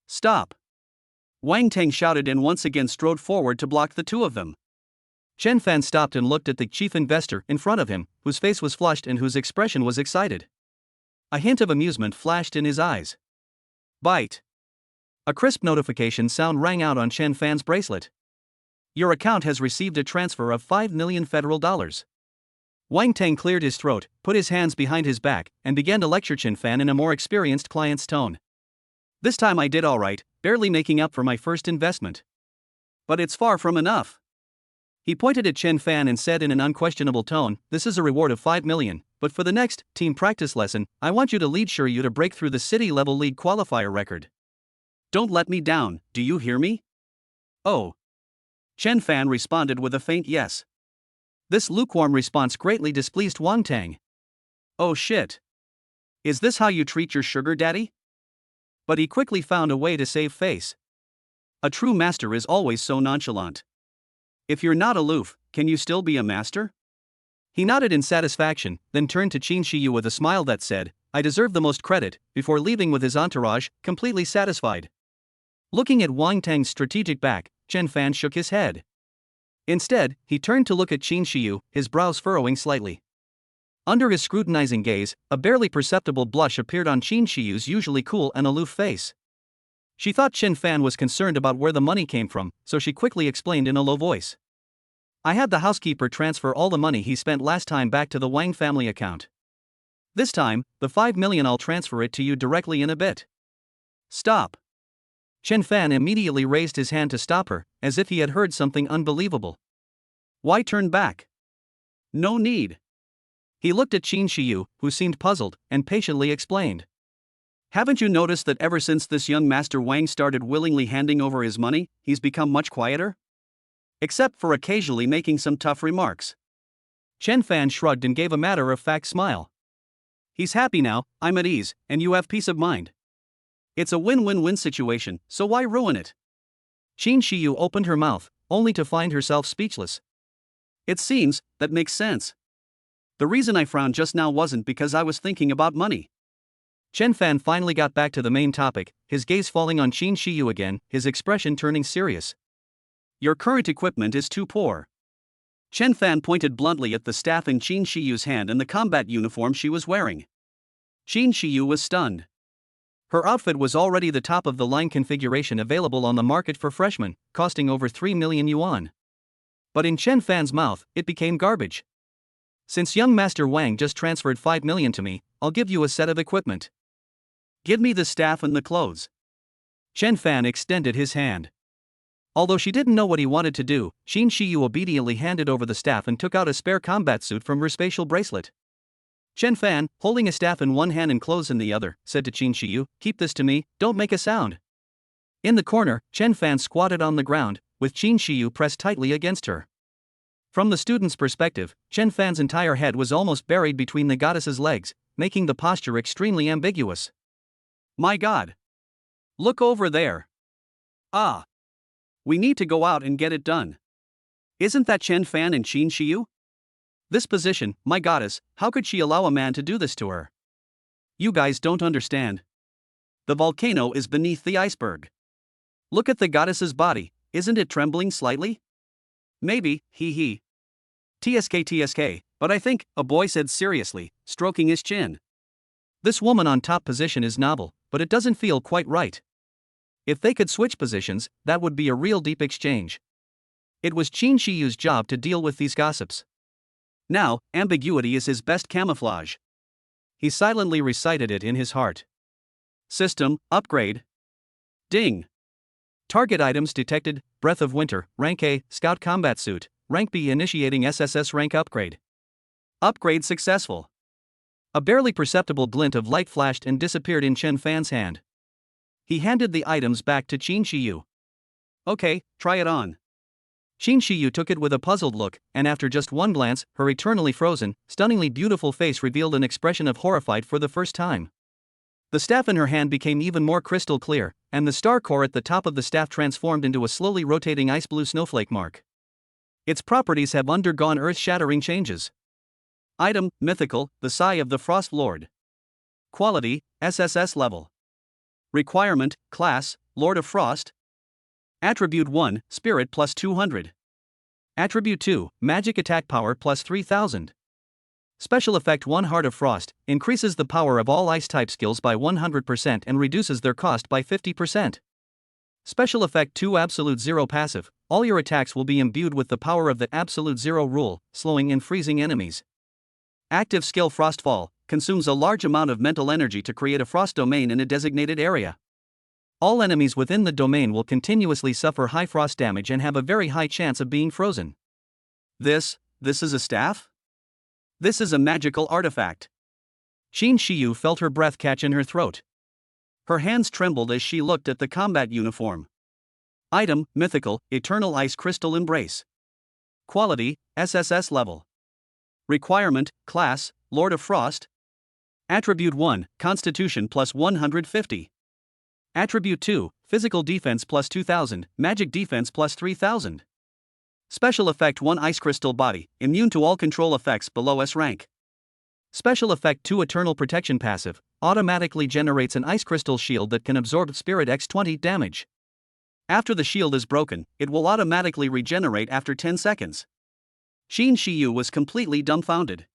Stop! Wang Tang shouted and once again strode forward to block the two of them. Chen Fan stopped and looked at the chief investor in front of him, whose face was flushed and whose expression was excited. A hint of amusement flashed in his eyes. Bite! A crisp notification sound rang out on Chen Fan's bracelet. Your account has received a transfer of 5 million federal dollars. Wang Tang cleared his throat, put his hands behind his back, and began to lecture Chen Fan in a more experienced client's tone. This time I did all right, barely making up for my first investment. But it's far from enough. He pointed at Chen Fan and said in an unquestionable tone, this is a reward of 5 million, but for the next team practice lesson, I want you to lead Shiryu to break through the city-level league qualifier record. Don't let me down, do you hear me? Oh. Chen Fan responded with a faint yes. This lukewarm response greatly displeased Wang Tang. Oh shit. Is this how you treat your sugar daddy? But he quickly found a way to save face. A true master is always so nonchalant. If you're not aloof, can you still be a master? He nodded in satisfaction, then turned to Qin Shiyu with a smile that said, I deserve the most credit, before leaving with his entourage, completely satisfied. Looking at Wang Tang's strategic back, Chen Fan shook his head. Instead, he turned to look at Qin Shiyu, his brows furrowing slightly. Under his scrutinizing gaze, a barely perceptible blush appeared on Qin Shiyu's usually cool and aloof face. She thought Chen Fan was concerned about where the money came from, so she quickly explained in a low voice. I had the housekeeper transfer all the money he spent last time back to the Wang family account. This time, the 5 million I'll transfer it to you directly in a bit. Stop. Chen Fan immediately raised his hand to stop her, as if he had heard something unbelievable. Why turn back? No need. He looked at Qin Shiyu, who seemed puzzled, and patiently explained. Haven't you noticed that ever since this young master Wang started willingly handing over his money, he's become much quieter? Except for occasionally making some tough remarks. Chen Fan shrugged and gave a matter-of-fact smile. He's happy now, I'm at ease, and you have peace of mind. It's a win-win-win situation, so why ruin it? Qin Shiyu opened her mouth, only to find herself speechless. It seems, that makes sense. The reason I frowned just now wasn't because I was thinking about money. Chen Fan finally got back to the main topic, his gaze falling on Qin Shiyu again, his expression turning serious. Your current equipment is too poor. Chen Fan pointed bluntly at the staff in Qin Shiyu's hand and the combat uniform she was wearing. Qin Shiyu was stunned. Her outfit was already the top of the line configuration available on the market for freshmen, costing over 3 million yuan. But in Chen Fan's mouth, it became garbage. Since young Master Wang just transferred 5 million to me, I'll give you a set of equipment. Give me the staff and the clothes. Chen Fan extended his hand. Although she didn't know what he wanted to do, Qin Shiyu obediently handed over the staff and took out a spare combat suit from her spatial bracelet. Chen Fan, holding a staff in one hand and clothes in the other, said to Qin Shiyu, "Keep this to me, don't make a sound." In the corner, Chen Fan squatted on the ground, with Qin Shiyu pressed tightly against her. From the student's perspective, Chen Fan's entire head was almost buried between the goddess's legs, making the posture extremely ambiguous. My God! Look over there! Ah! We need to go out and get it done. Isn't that Chen Fan and Qin Shiyu? This position, my goddess, how could she allow a man to do this to her? You guys don't understand. The volcano is beneath the iceberg. Look at the goddess's body, isn't it trembling slightly? Maybe, hee. TSK, but I think, a boy said seriously, stroking his chin. This woman on top position is novel, but it doesn't feel quite right. If they could switch positions, that would be a real deep exchange. It was Qin Shiyu's job to deal with these gossips. Now, ambiguity is his best camouflage. He silently recited it in his heart. System, upgrade. Ding. Target items detected, Breath of Winter, Rank A, Scout Combat Suit, Rank B initiating SSS rank upgrade. Upgrade successful. A barely perceptible glint of light flashed and disappeared in Chen Fan's hand. He handed the items back to Qin Shiyu. Okay, try it on. Qin Shiyu took it with a puzzled look, and after just one glance, her eternally frozen, stunningly beautiful face revealed an expression of horrified for the first time. The staff in her hand became even more crystal clear, and the star core at the top of the staff transformed into a slowly rotating ice blue snowflake mark. Its properties have undergone earth-shattering changes. Item, mythical, the Sigh of the Frost Lord. Quality, SSS level. Requirement, class, Lord of Frost. Attribute 1, Spirit plus 200. Attribute 2, Magic Attack Power plus 3000. Special effect 1 Heart of Frost, increases the power of all ice-type skills by 100% and reduces their cost by 50%. Special effect 2 Absolute Zero Passive, all your attacks will be imbued with the power of the Absolute Zero rule, slowing and freezing enemies. Active skill Frostfall, consumes a large amount of mental energy to create a frost domain in a designated area. All enemies within the domain will continuously suffer high frost damage and have a very high chance of being frozen. This is a staff? This is a magical artifact. Qin Shiyu felt her breath catch in her throat. Her hands trembled as she looked at the combat uniform. Item, mythical, Eternal Ice Crystal Embrace. Quality, SSS level. Requirement, class, Lord of Frost. Attribute 1, Constitution plus 150. Attribute 2, Physical Defense plus 2000, Magic Defense plus 3000. Special effect 1 Ice Crystal Body, immune to all control effects below S rank. Special effect 2 Eternal Protection Passive, automatically generates an ice crystal shield that can absorb Spirit X20 damage. After the shield is broken, it will automatically regenerate after 10 seconds. Qin Shiyu was completely dumbfounded.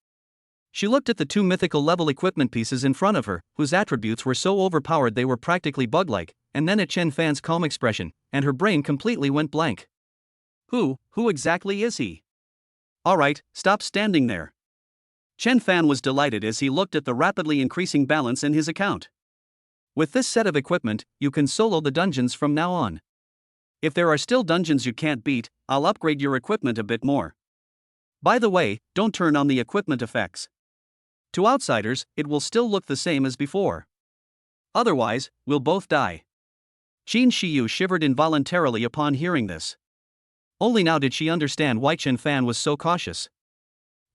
She looked at the two mythical level equipment pieces in front of her, whose attributes were so overpowered they were practically bug-like, and then at Chen Fan's calm expression, and her brain completely went blank. Who exactly is he? Alright, stop standing there. Chen Fan was delighted as he looked at the rapidly increasing balance in his account. With this set of equipment, you can solo the dungeons from now on. If there are still dungeons you can't beat, I'll upgrade your equipment a bit more. By the way, don't turn on the equipment effects. To outsiders, it will still look the same as before. Otherwise, we'll both die. Qin Shiyu shivered involuntarily upon hearing this. Only now did she understand why Chen Fan was so cautious.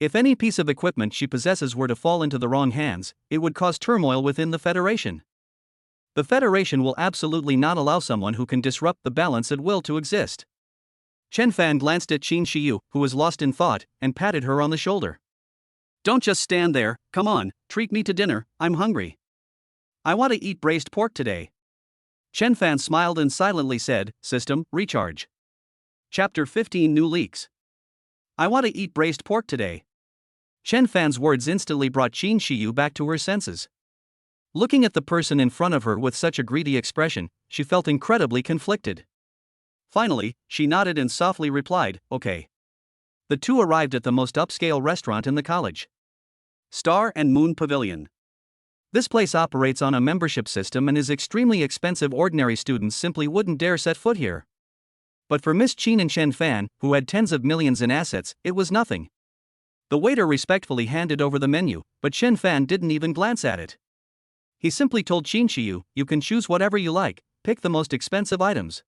If any piece of equipment she possesses were to fall into the wrong hands, it would cause turmoil within the Federation. The Federation will absolutely not allow someone who can disrupt the balance at will to exist. Chen Fan glanced at Qin Shiyu, who was lost in thought, and patted her on the shoulder. Don't just stand there, come on, treat me to dinner, I'm hungry. I want to eat braised pork today. Chen Fan smiled and silently said, System, recharge. Chapter 15 New Leaks. I want to eat braised pork today. Chen Fan's words instantly brought Qin Shiyu back to her senses. Looking at the person in front of her with such a greedy expression, she felt incredibly conflicted. Finally, she nodded and softly replied, okay. The two arrived at the most upscale restaurant in the college. Star and Moon Pavilion. This place operates on a membership system and is extremely expensive. Ordinary students simply wouldn't dare set foot here. But for Miss Qin and Chen Fan, who had tens of millions in assets, it was nothing. The waiter respectfully handed over the menu, but Chen Fan didn't even glance at it. He simply told Qin Shiyu, you can choose whatever you like, pick the most expensive items.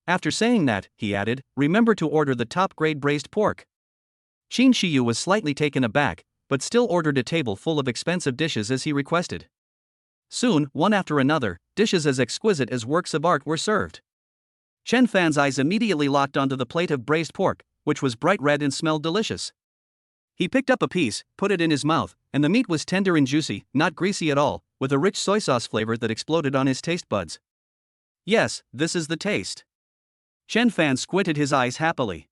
After saying that, he added, remember to order the top-grade braised pork. Qin Shiyu was slightly taken aback, but still ordered a table full of expensive dishes as he requested. Soon, one after another, dishes as exquisite as works of art were served. Chen Fan's eyes immediately locked onto the plate of braised pork, which was bright red and smelled delicious. He picked up a piece, put it in his mouth, and the meat was tender and juicy, not greasy at all, with a rich soy sauce flavor that exploded on his taste buds. Yes, this is the taste. Chen Fan squinted his eyes happily.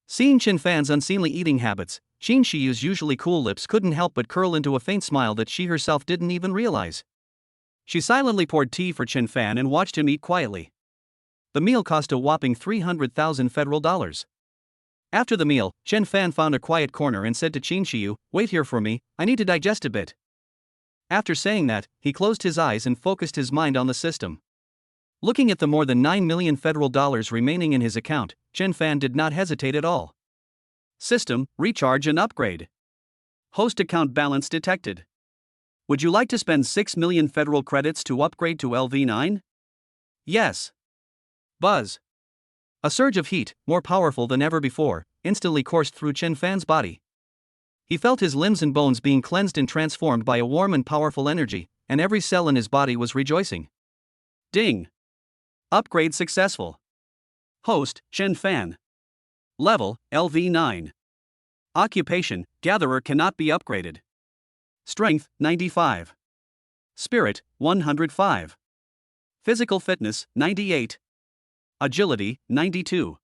Seeing Chen Fan's unseemly eating habits, Qin Shiyu's usually cool lips couldn't help but curl into a faint smile that she herself didn't even realize. She silently poured tea for Chen Fan and watched him eat quietly. The meal cost a whopping 300,000 federal dollars. After the meal, Chen Fan found a quiet corner and said to Qin Shiyu, wait here for me, I need to digest a bit. After saying that, he closed his eyes and focused his mind on the system. Looking at the more than 9 million federal dollars remaining in his account, Chen Fan did not hesitate at all. System, recharge and upgrade. Host account balance detected. Would you like to spend 6 million federal credits to upgrade to LV9? Yes. Buzz. A surge of heat, more powerful than ever before, instantly coursed through Chen Fan's body. He felt his limbs and bones being cleansed and transformed by a warm and powerful energy, and every cell in his body was rejoicing. Ding! Upgrade successful. Host, Chen Fan. Level, LV9. Occupation, Gatherer cannot be upgraded. Strength, 95. Spirit, 105. Physical fitness, 98. Agility, 92.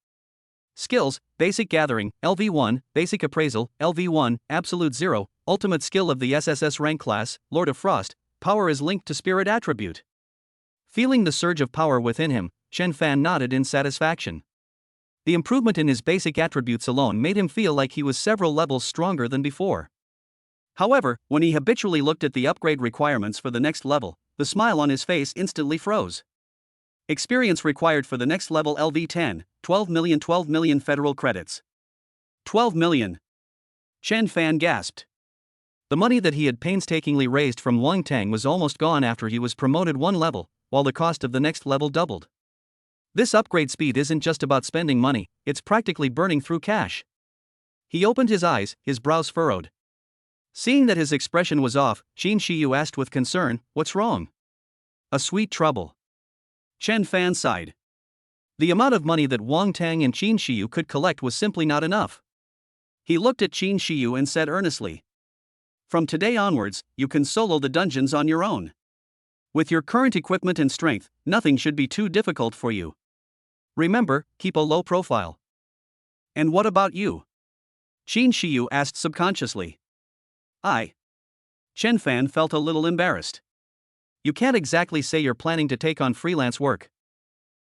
Skills, Basic Gathering, LV1, Basic Appraisal, LV1, Absolute 0, Ultimate Skill of the SSS rank class, Lord of Frost, Power is linked to Spirit attribute. Feeling the surge of power within him, Chen Fan nodded in satisfaction. The improvement in his basic attributes alone made him feel like he was several levels stronger than before. However, when he habitually looked at the upgrade requirements for the next level, the smile on his face instantly froze. Experience required for the next level LV10, 12 million federal credits. 12 million. Chen Fan gasped. The money that he had painstakingly raised from Wang Tang was almost gone after he was promoted one level, while the cost of the next level doubled. This upgrade speed isn't just about spending money, it's practically burning through cash. He opened his eyes, his brows furrowed. Seeing that his expression was off, Qin Shiyu asked with concern, what's wrong? A sweet trouble. Chen Fan sighed. The amount of money that Wang Tang and Qin Shiyu could collect was simply not enough. He looked at Qin Shiyu and said earnestly, from today onwards, you can solo the dungeons on your own. With your current equipment and strength, nothing should be too difficult for you. Remember, keep a low profile. And what about you? Qin Shiyu asked subconsciously. Chen Fan felt a little embarrassed. You can't exactly say you're planning to take on freelance work.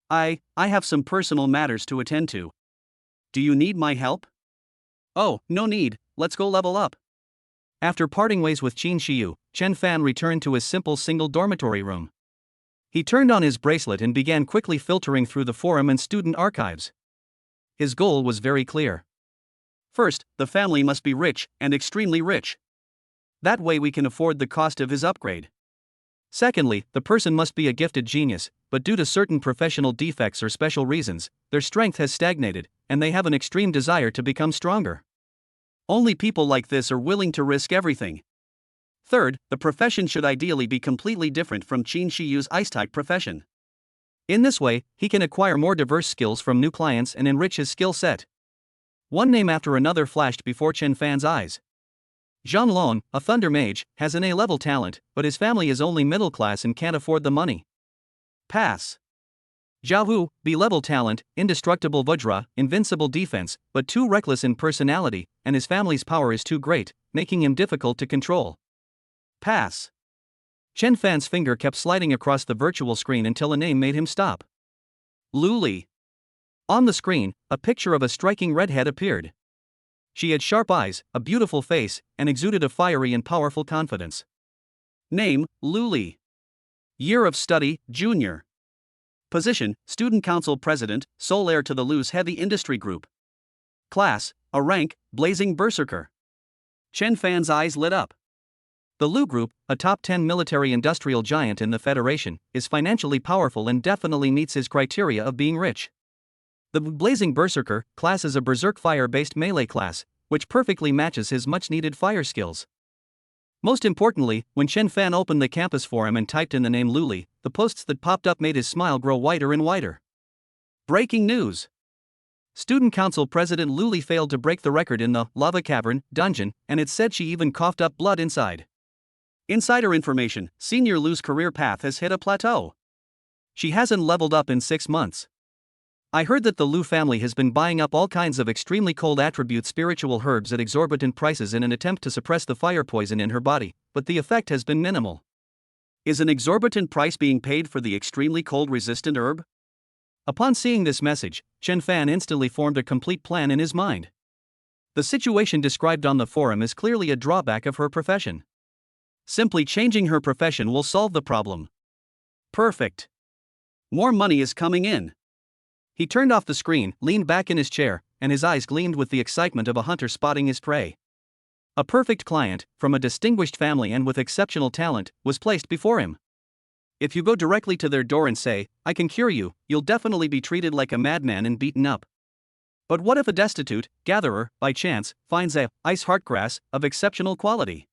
I have some personal matters to attend to. Do you need my help? Oh, no need, let's go level up. After parting ways with Qin Shiyu, Chen Fan returned to his simple single dormitory room. He turned on his bracelet and began quickly filtering through the forum and student archives. His goal was very clear. First, the family must be rich, and extremely rich. That way we can afford the cost of his upgrade. Secondly, the person must be a gifted genius, but due to certain professional defects or special reasons, their strength has stagnated, and they have an extreme desire to become stronger. Only people like this are willing to risk everything. Third, the profession should ideally be completely different from Qin Shiyu's ice-type profession. In this way, he can acquire more diverse skills from new clients and enrich his skill set. One name after another flashed before Chen Fan's eyes. Zhang, a thunder mage, has an A-level talent, but his family is only middle class and can't afford the money. Pass. Zhao Hu, B-level talent, indestructible Vajra, invincible defense, but too reckless in personality, and his family's power is too great, making him difficult to control. Pass. Chen Fan's finger kept sliding across the virtual screen until a name made him stop. Lu Li. On the screen, a picture of a striking redhead appeared. She had sharp eyes, a beautiful face, and exuded a fiery and powerful confidence. Name, Lu Li. Year of study, junior. Position, Student Council President, sole heir to the Lu's heavy industry group. Class, a rank, Blazing Berserker. Chen Fan's eyes lit up. The Lu Group, a top 10 military-industrial giant in the Federation, is financially powerful and definitely meets his criteria of being rich. The Blazing Berserker class is a berserk fire-based melee class, which perfectly matches his much-needed fire skills. Most importantly, when Chen Fan opened the campus forum and typed in the name Lu Li, the posts that popped up made his smile grow wider and wider. Breaking news! Student Council President Lu Li failed to break the record in the Lava Cavern dungeon, and it said she even coughed up blood inside. Insider information, Senior Lu's career path has hit a plateau. She hasn't leveled up in 6 months. I heard that the Lu family has been buying up all kinds of extremely cold attribute spiritual herbs at exorbitant prices in an attempt to suppress the fire poison in her body, but the effect has been minimal. Is an exorbitant price being paid for the extremely cold resistant herb? Upon seeing this message, Chen Fan instantly formed a complete plan in his mind. The situation described on the forum is clearly a drawback of her profession. Simply changing her profession will solve the problem. Perfect. More money is coming in. He turned off the screen, leaned back in his chair, and his eyes gleamed with the excitement of a hunter spotting his prey. A perfect client, from a distinguished family and with exceptional talent, was placed before him. If you go directly to their door and say, "I can cure you," you'll definitely be treated like a madman and beaten up. But what if a destitute gatherer, by chance, finds a ice heartgrass of exceptional quality?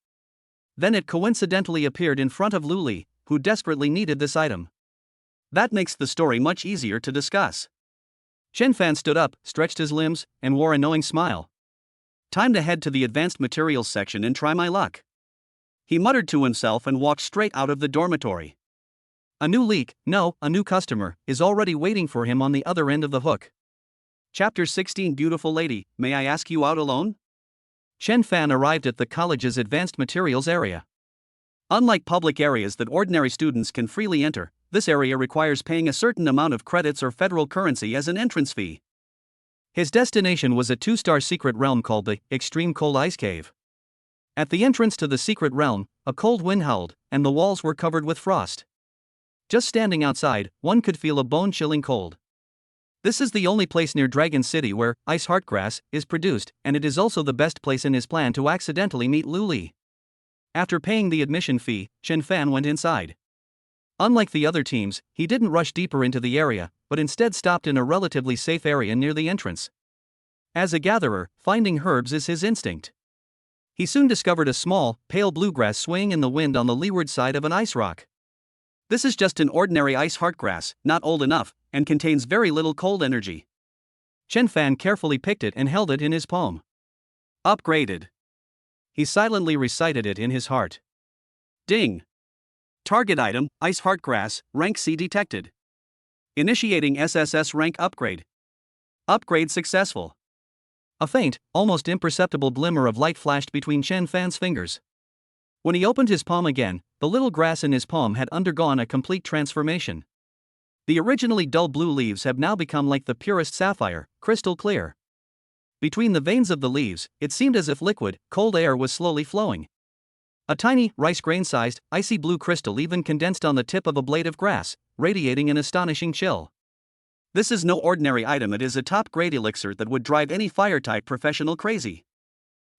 Then it coincidentally appeared in front of Lu Li, who desperately needed this item. That makes the story much easier to discuss. Chen Fan stood up, stretched his limbs, and wore a knowing smile. Time to head to the advanced materials section and try my luck. He muttered to himself and walked straight out of the dormitory. A new leak, no, a new customer, is already waiting for him on the other end of the hook. Chapter 16. Beautiful lady, may I ask you out alone? Chen Fan arrived at the college's advanced materials area. Unlike public areas that ordinary students can freely enter, this area requires paying a certain amount of credits or federal currency as an entrance fee. His destination was a 2-star secret realm called the Extreme Cold Ice Cave. At the entrance to the secret realm, a cold wind howled, and the walls were covered with frost. Just standing outside, one could feel a bone-chilling cold. This is the only place near Dragon City where ice heartgrass is produced, and it is also the best place in his plan to accidentally meet Lu Li. After paying the admission fee, Chen Fan went inside. Unlike the other teams, he didn't rush deeper into the area, but instead stopped in a relatively safe area near the entrance. As a gatherer, finding herbs is his instinct. He soon discovered a small, pale bluegrass swaying in the wind on the leeward side of an ice rock. This is just an ordinary ice heartgrass, not old enough, and contains very little cold energy. Chen Fan carefully picked it and held it in his palm. Upgraded. He silently recited it in his heart. Ding. Target item, Ice Heartgrass, rank C detected. Initiating SSS rank upgrade. Upgrade successful. A faint, almost imperceptible glimmer of light flashed between Chen Fan's fingers. When he opened his palm again, the little grass in his palm had undergone a complete transformation. The originally dull blue leaves have now become like the purest sapphire, crystal clear. Between the veins of the leaves, it seemed as if liquid, cold air was slowly flowing. A tiny, rice grain-sized, icy blue crystal even condensed on the tip of a blade of grass, radiating an astonishing chill. This is no ordinary item, it is a top-grade elixir that would drive any fire-type professional crazy.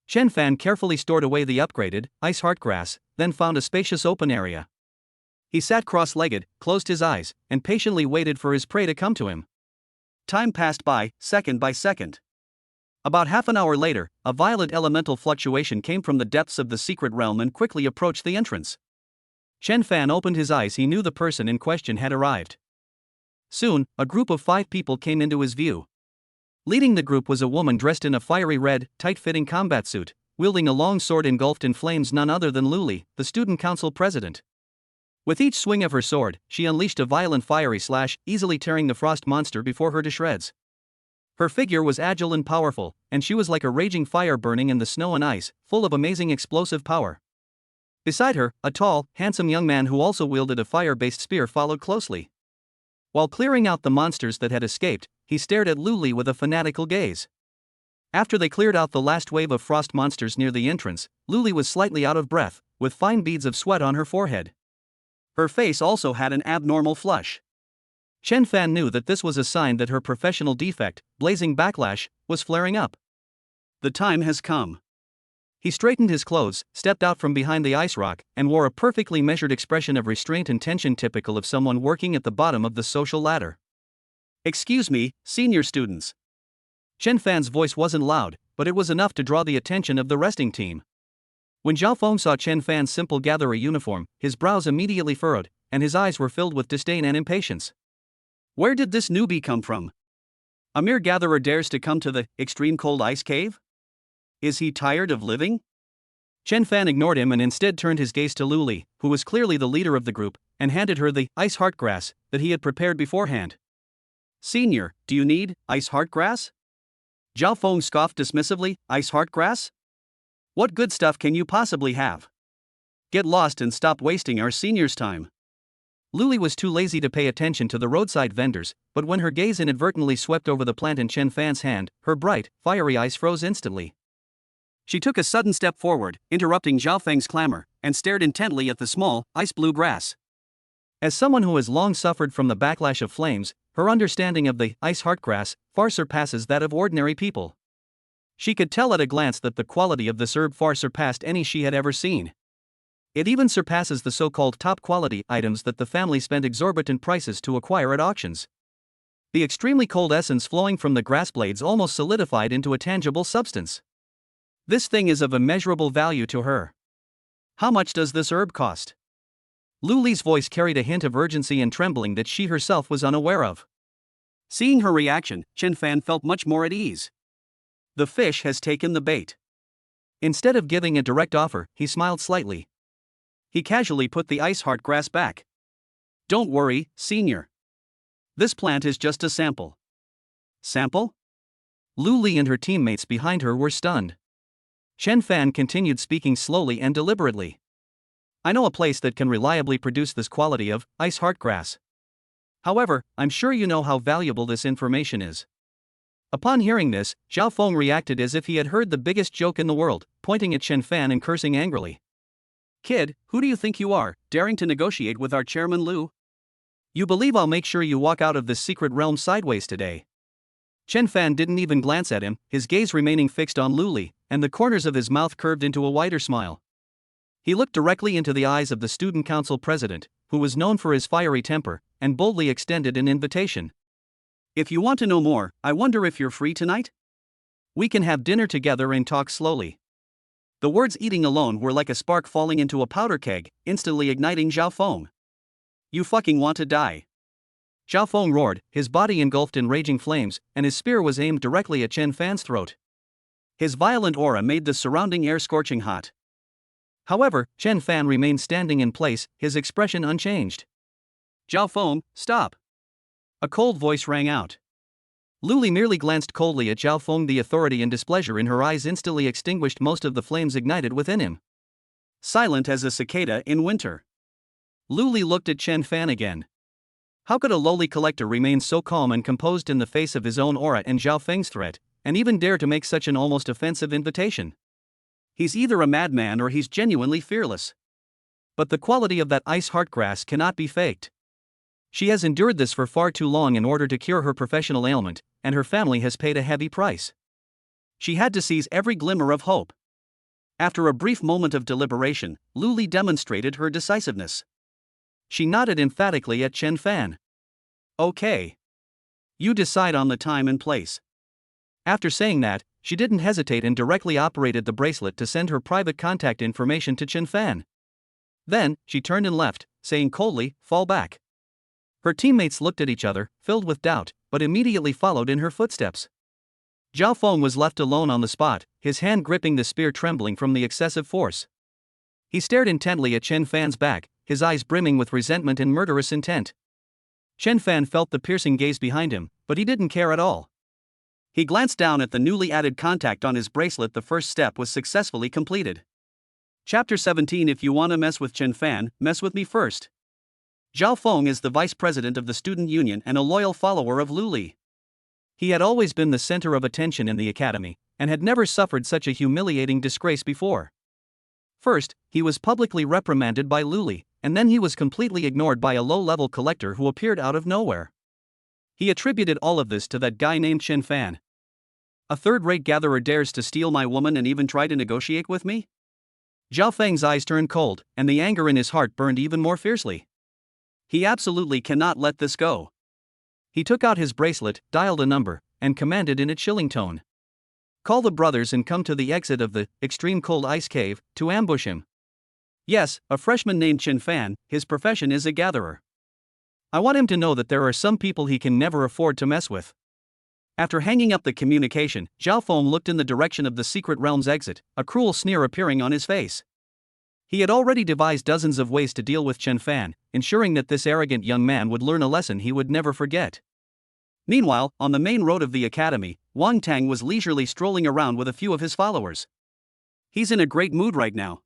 Chen Fan carefully stored away the upgraded, ice heartgrass, then found a spacious open area. He sat cross-legged, closed his eyes, and patiently waited for his prey to come to him. Time passed by, second by second. About half an hour later, a violent elemental fluctuation came from the depths of the secret realm and quickly approached the entrance. Chen Fan opened his eyes, he knew the person in question had arrived. Soon, a group of 5 people came into his view. Leading the group was a woman dressed in a fiery red, tight-fitting combat suit, wielding a long sword engulfed in flames, none other than Luli, the student council president. With each swing of her sword, she unleashed a violent fiery slash, easily tearing the frost monster before her to shreds. Her figure was agile and powerful, and she was like a raging fire burning in the snow and ice, full of amazing explosive power. Beside her, a tall, handsome young man who also wielded a fire-based spear followed closely. While clearing out the monsters that had escaped, he stared at Luli with a fanatical gaze. After they cleared out the last wave of frost monsters near the entrance, Luli was slightly out of breath, with fine beads of sweat on her forehead. Her face also had an abnormal flush. Chen Fan knew that this was a sign that her professional defect, blazing backlash, was flaring up. The time has come. He straightened his clothes, stepped out from behind the ice rock, and wore a perfectly measured expression of restraint and tension typical of someone working at the bottom of the social ladder. "Excuse me, senior students." Chen Fan's voice wasn't loud, but it was enough to draw the attention of the resting team. When Zhao Feng saw Chen Fan's simple gatherer uniform, his brows immediately furrowed, and his eyes were filled with disdain and impatience. Where did this newbie come from? A mere gatherer dares to come to the extreme cold ice cave? Is he tired of living? Chen Fan ignored him and instead turned his gaze to Luli, who was clearly the leader of the group, and handed her the ice heart grass that he had prepared beforehand. "Senior, do you need ice heart grass?" Zhao Feng scoffed dismissively. "Ice heart grass? What good stuff can you possibly have? Get lost and stop wasting our seniors' time." Luli was too lazy to pay attention to the roadside vendors, but when her gaze inadvertently swept over the plant in Chen Fan's hand, her bright, fiery eyes froze instantly. She took a sudden step forward, interrupting Zhao Feng's clamor, and stared intently at the small, ice-blue grass. As someone who has long suffered from the backlash of flames, her understanding of the ice heart grass far surpasses that of ordinary people. She could tell at a glance that the quality of this herb far surpassed any she had ever seen. It even surpasses the so-called top-quality items that the family spent exorbitant prices to acquire at auctions. The extremely cold essence flowing from the grass blades almost solidified into a tangible substance. This thing is of immeasurable value to her. How much does this herb cost? Luli's voice carried a hint of urgency and trembling that she herself was unaware of. Seeing her reaction, Chen Fan felt much more at ease. The fish has taken the bait. Instead of giving a direct offer, he smiled slightly. He casually put the ice heart grass back. "Don't worry, senior. This plant is just a sample." Sample? Luli and her teammates behind her were stunned. Chen Fan continued speaking slowly and deliberately. "I know a place that can reliably produce this quality of ice heart grass. However, I'm sure you know how valuable this information is." Upon hearing this, Zhao Feng reacted as if he had heard the biggest joke in the world, pointing at Chen Fan and cursing angrily. "Kid, who do you think you are, daring to negotiate with our chairman Lu? You believe I'll make sure you walk out of this secret realm sideways today?" Chen Fan didn't even glance at him, his gaze remaining fixed on Luli, and the corners of his mouth curved into a wider smile. He looked directly into the eyes of the student council president, who was known for his fiery temper, and boldly extended an invitation. "If you want to know more, I wonder if you're free tonight? We can have dinner together and talk slowly." The words eating alone were like a spark falling into a powder keg, instantly igniting Zhao Feng. "You fucking want to die?" Zhao Feng roared, his body engulfed in raging flames, and his spear was aimed directly at Chen Fan's throat. His violent aura made the surrounding air scorching hot. However, Chen Fan remained standing in place, his expression unchanged. "Zhao Feng, stop!" A cold voice rang out. Luli merely glanced coldly at Zhao Feng. The authority and displeasure in her eyes instantly extinguished most of the flames ignited within him. Silent as a cicada in winter, Luli looked at Chen Fan again. How could a lowly collector remain so calm and composed in the face of his own aura and Zhao Feng's threat, and even dare to make such an almost offensive invitation? He's either a madman or he's genuinely fearless. But the quality of that ice heart grass cannot be faked. She has endured this for far too long in order to cure her professional ailment, and her family has paid a heavy price. She had to seize every glimmer of hope. After a brief moment of deliberation, Luli demonstrated her decisiveness. She nodded emphatically at Chen Fan. "Okay. You decide on the time and place." After saying that, she didn't hesitate and directly operated the bracelet to send her private contact information to Chen Fan. Then, she turned and left, saying coldly, "Fall back." Her teammates looked at each other, filled with doubt, but immediately followed in her footsteps. Zhao Feng was left alone on the spot, his hand gripping the spear trembling from the excessive force. He stared intently at Chen Fan's back, his eyes brimming with resentment and murderous intent. Chen Fan felt the piercing gaze behind him, but he didn't care at all. He glanced down at the newly added contact on his bracelet. The first step was successfully completed. Chapter 17. If you wanna mess with Chen Fan, mess with me first. Zhao Feng is the vice president of the student union and a loyal follower of Lu Li. He had always been the center of attention in the academy, and had never suffered such a humiliating disgrace before. First, he was publicly reprimanded by Lu Li, and then he was completely ignored by a low-level collector who appeared out of nowhere. He attributed all of this to that guy named Chen Fan. A third-rate gatherer dares to steal my woman and even try to negotiate with me? Zhao Feng's eyes turned cold, and the anger in his heart burned even more fiercely. He absolutely cannot let this go. He took out his bracelet, dialed a number, and commanded in a chilling tone. Call the brothers and come to the exit of the extreme cold ice cave to ambush him. Yes, a freshman named Chen Fan, his profession is a gatherer. I want him to know that there are some people he can never afford to mess with. After hanging up the communication, Zhao Feng looked in the direction of the secret realm's exit, a cruel sneer appearing on his face. He had already devised dozens of ways to deal with Chen Fan, ensuring that this arrogant young man would learn a lesson he would never forget. Meanwhile, on the main road of the academy, Wang Tang was leisurely strolling around with a few of his followers. He's in a great mood right now.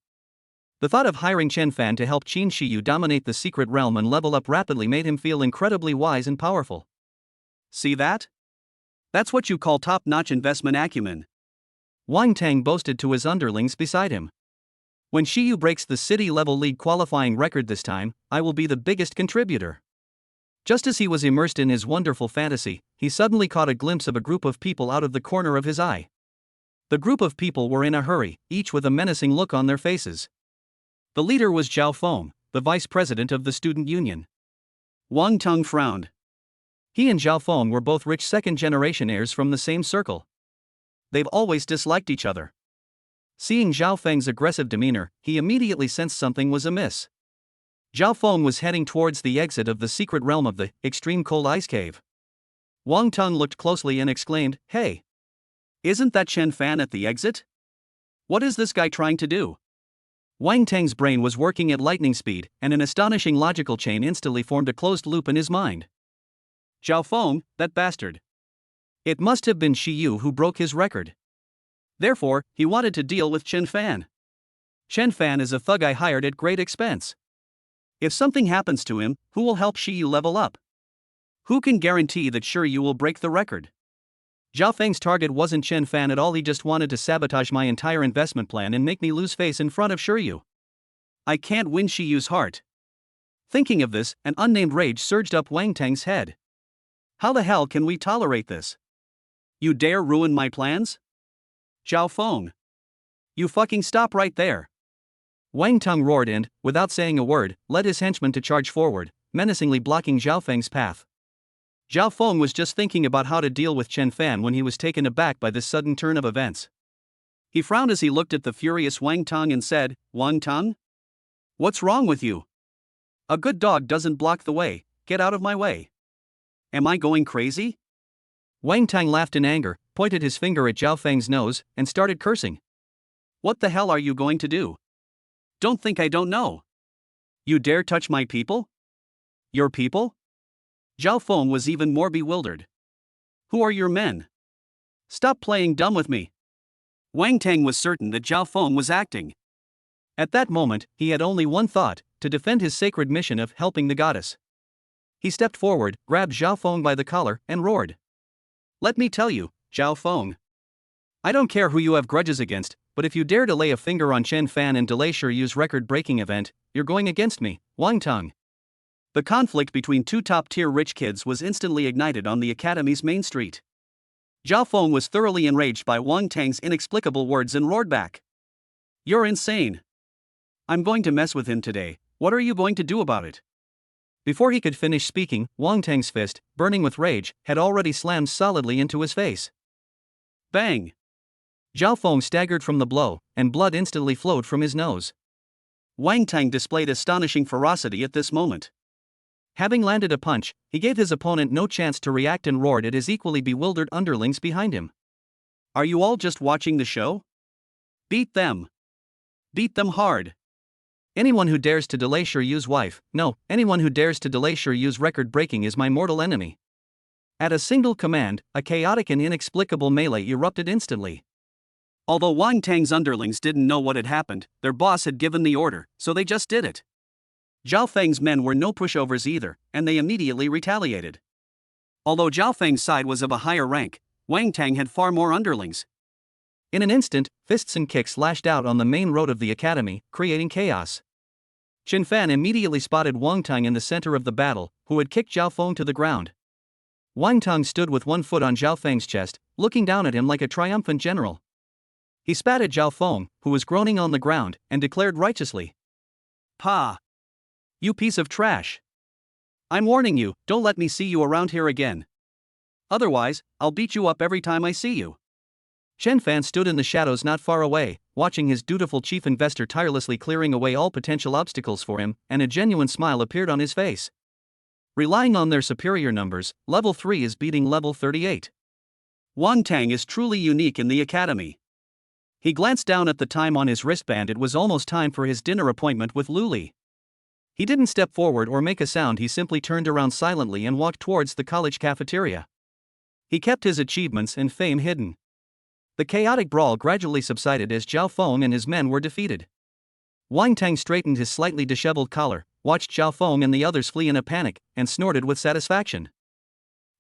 The thought of hiring Chen Fan to help Qin Shiyu dominate the secret realm and level up rapidly made him feel incredibly wise and powerful. See that? That's what you call top-notch investment acumen. Wang Tang boasted to his underlings beside him. When Shiyu breaks the city-level league qualifying record this time, I will be the biggest contributor. Just as he was immersed in his wonderful fantasy, he suddenly caught a glimpse of a group of people out of the corner of his eye. The group of people were in a hurry, each with a menacing look on their faces. The leader was Zhao Feng, the vice president of the student union. Wang Tang frowned. He and Zhao Feng were both rich second-generation heirs from the same circle. They've always disliked each other. Seeing Zhao Feng's aggressive demeanor, he immediately sensed something was amiss. Zhao Feng was heading towards the exit of the secret realm of the extreme cold ice cave. Wang Tang looked closely and exclaimed, "Hey! Isn't that Chen Fan at the exit? What is this guy trying to do?" Wang Tang's brain was working at lightning speed, and an astonishing logical chain instantly formed a closed loop in his mind. Zhao Feng, that bastard. It must have been Shiyu who broke his record. Therefore, he wanted to deal with Chen Fan. Chen Fan is a thug I hired at great expense. If something happens to him, who will help Shiyu level up? Who can guarantee that Shiyu will break the record? Zhao Feng's target wasn't Chen Fan at all. He just wanted to sabotage my entire investment plan and make me lose face in front of Shiyu. I can't win Shiyu's heart. Thinking of this, an unnamed rage surged up Wang Tang's head. How the hell can we tolerate this? You dare ruin my plans? Zhao Feng. You fucking stop right there. Wang Tang roared and, without saying a word, led his henchmen to charge forward, menacingly blocking Zhao Feng's path. Zhao Feng was just thinking about how to deal with Chen Fan when he was taken aback by this sudden turn of events. He frowned as he looked at the furious Wang Tang and said, "Wang Tang? What's wrong with you? A good dog doesn't block the way, get out of my way. Am I going crazy?" Wang Tang laughed in anger, pointed his finger at Zhao Feng's nose, and started cursing. What the hell are you going to do? Don't think I don't know. You dare touch my people? Your people? Zhao Feng was even more bewildered. Who are your men? Stop playing dumb with me. Wang Tang was certain that Zhao Feng was acting. At that moment, he had only one thought, to defend his sacred mission of helping the goddess. He stepped forward, grabbed Zhao Feng by the collar, and roared. Let me tell you, Zhao Feng. I don't care who you have grudges against, but if you dare to lay a finger on Chen Fan and delay Shiryu's record-breaking event, you're going against me, Wang Tang. The conflict between two top-tier rich kids was instantly ignited on the academy's main street. Zhao Feng was thoroughly enraged by Wang Tang's inexplicable words and roared back. You're insane. I'm going to mess with him today, what are you going to do about it? Before he could finish speaking, Wang Tang's fist, burning with rage, had already slammed solidly into his face. Bang! Zhao Feng staggered from the blow, and blood instantly flowed from his nose. Wang Tang displayed astonishing ferocity at this moment. Having landed a punch, he gave his opponent no chance to react and roared at his equally bewildered underlings behind him. Are you all just watching the show? Beat them. Beat them hard. Anyone who dares to delay Shiryu's wife, no, anyone who dares to delay Shiryu's record breaking is my mortal enemy. At a single command, a chaotic and inexplicable melee erupted instantly. Although Wang Tang's underlings didn't know what had happened, their boss had given the order, so they just did it. Zhao Feng's men were no pushovers either, and they immediately retaliated. Although Zhao Feng's side was of a higher rank, Wang Tang had far more underlings. In an instant, fists and kicks lashed out on the main road of the academy, creating chaos. Chen Fan immediately spotted Wang Tang in the center of the battle, who had kicked Zhao Feng to the ground. Wang Tang stood with one foot on Zhao Feng's chest, looking down at him like a triumphant general. He spat at Zhao Feng, who was groaning on the ground, and declared righteously, "Pa! You piece of trash! I'm warning you, don't let me see you around here again. Otherwise, I'll beat you up every time I see you." Chen Fan stood in the shadows not far away, watching his dutiful chief investor tirelessly clearing away all potential obstacles for him, and a genuine smile appeared on his face. Relying on their superior numbers, level 3 is beating level 38. Wang Tang is truly unique in the academy. He glanced down at the time on his wristband. It was almost time for his dinner appointment with Lu Li. He didn't step forward or make a sound, he simply turned around silently and walked towards the college cafeteria. He kept his achievements and fame hidden. The chaotic brawl gradually subsided as Zhao Feng and his men were defeated. Wang Tang straightened his slightly disheveled collar, watched Zhao Feng and the others flee in a panic, and snorted with satisfaction.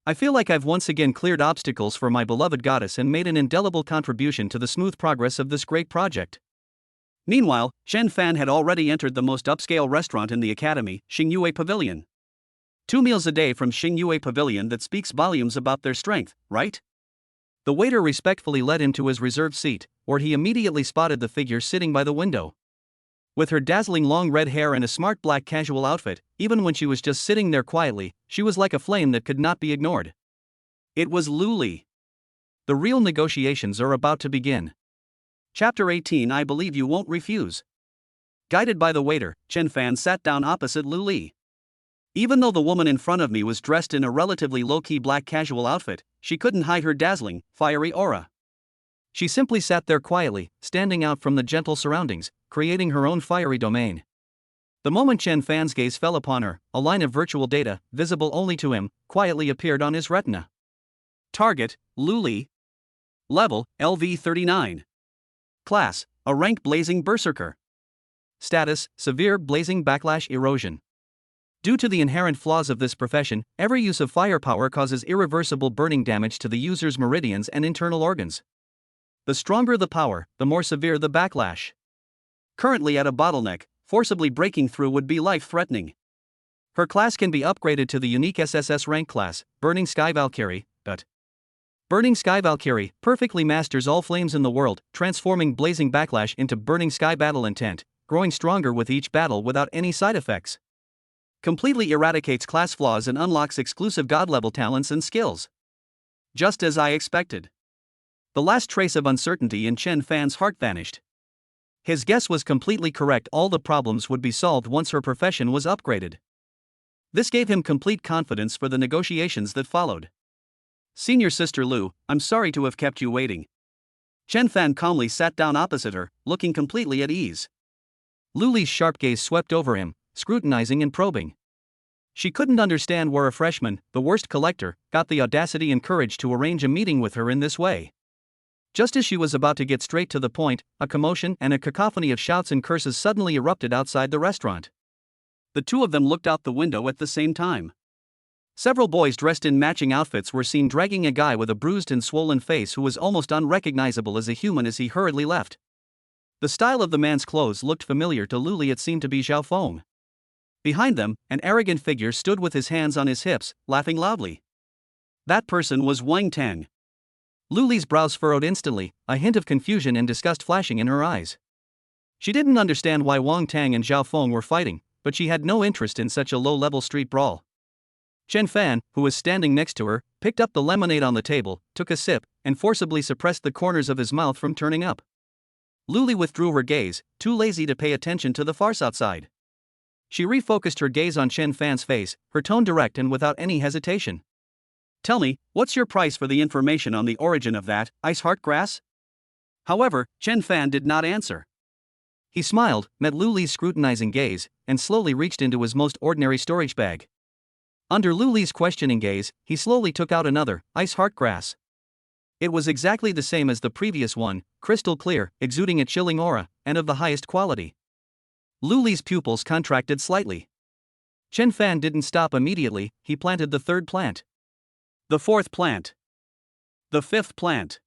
I feel like I've once again cleared obstacles for my beloved goddess and made an indelible contribution to the smooth progress of this great project. Meanwhile, Chen Fan had already entered the most upscale restaurant in the academy, Xingyue Pavilion. 2 meals a day from Xingyue Pavilion, that speaks volumes about their strength, right? The waiter respectfully led him to his reserved seat, where he immediately spotted the figure sitting by the window. With her dazzling long red hair and a smart black casual outfit, even when she was just sitting there quietly, she was like a flame that could not be ignored. It was Lu Li. The real negotiations are about to begin. Chapter 18. I believe you won't refuse. Guided by the waiter, Chen Fan sat down opposite Lu Li. Even though the woman in front of me was dressed in a relatively low-key black casual outfit, she couldn't hide her dazzling, fiery aura. She simply sat there quietly, standing out from the gentle surroundings, creating her own fiery domain. The moment Chen Fan's gaze fell upon her, a line of virtual data, visible only to him, quietly appeared on his retina. Target, Lu Li. Level, LV39. Class, a rank blazing berserker. Status, severe blazing backlash erosion. Due to the inherent flaws of this profession, every use of firepower causes irreversible burning damage to the user's meridians and internal organs. The stronger the power, the more severe the backlash. Currently at a bottleneck, forcibly breaking through would be life-threatening. Her class can be upgraded to the unique SSS rank class, Burning Sky Valkyrie, but Burning Sky Valkyrie perfectly masters all flames in the world, transforming blazing backlash into Burning Sky Battle Intent, growing stronger with each battle without any side effects. Completely eradicates class flaws and unlocks exclusive god-level talents and skills. Just as I expected. The last trace of uncertainty in Chen Fan's heart vanished. His guess was completely correct. All the problems would be solved once her profession was upgraded. This gave him complete confidence for the negotiations that followed. Senior Sister Lu, I'm sorry to have kept you waiting. Chen Fan calmly sat down opposite her, looking completely at ease. Lu Li's sharp gaze swept over him, scrutinizing and probing. She couldn't understand where a freshman, the worst collector, got the audacity and courage to arrange a meeting with her in this way. Just as she was about to get straight to the point, a commotion and a cacophony of shouts and curses suddenly erupted outside the restaurant. The two of them looked out the window at the same time. Several boys dressed in matching outfits were seen dragging a guy with a bruised and swollen face who was almost unrecognizable as a human as he hurriedly left. The style of the man's clothes looked familiar to Lu Li. It seemed to be Zhao Feng. Behind them, an arrogant figure stood with his hands on his hips, laughing loudly. That person was Wang Tang. Lu Li's brows furrowed instantly, a hint of confusion and disgust flashing in her eyes. She didn't understand why Wang Tang and Zhao Feng were fighting, but she had no interest in such a low-level street brawl. Chen Fan, who was standing next to her, picked up the lemonade on the table, took a sip, and forcibly suppressed the corners of his mouth from turning up. Lu Li withdrew her gaze, too lazy to pay attention to the farce outside. She refocused her gaze on Chen Fan's face, her tone direct and without any hesitation. Tell me, what's your price for the information on the origin of that ice heart grass? However, Chen Fan did not answer. He smiled, met Lu Li's scrutinizing gaze, and slowly reached into his most ordinary storage bag. Under Lu Li's questioning gaze, he slowly took out another ice heart grass. It was exactly the same as the previous one, crystal clear, exuding a chilling aura, and of the highest quality. Lu Li's pupils contracted slightly. Chen Fan didn't stop immediately, he planted the third plant. The fourth plant. The fifth plant.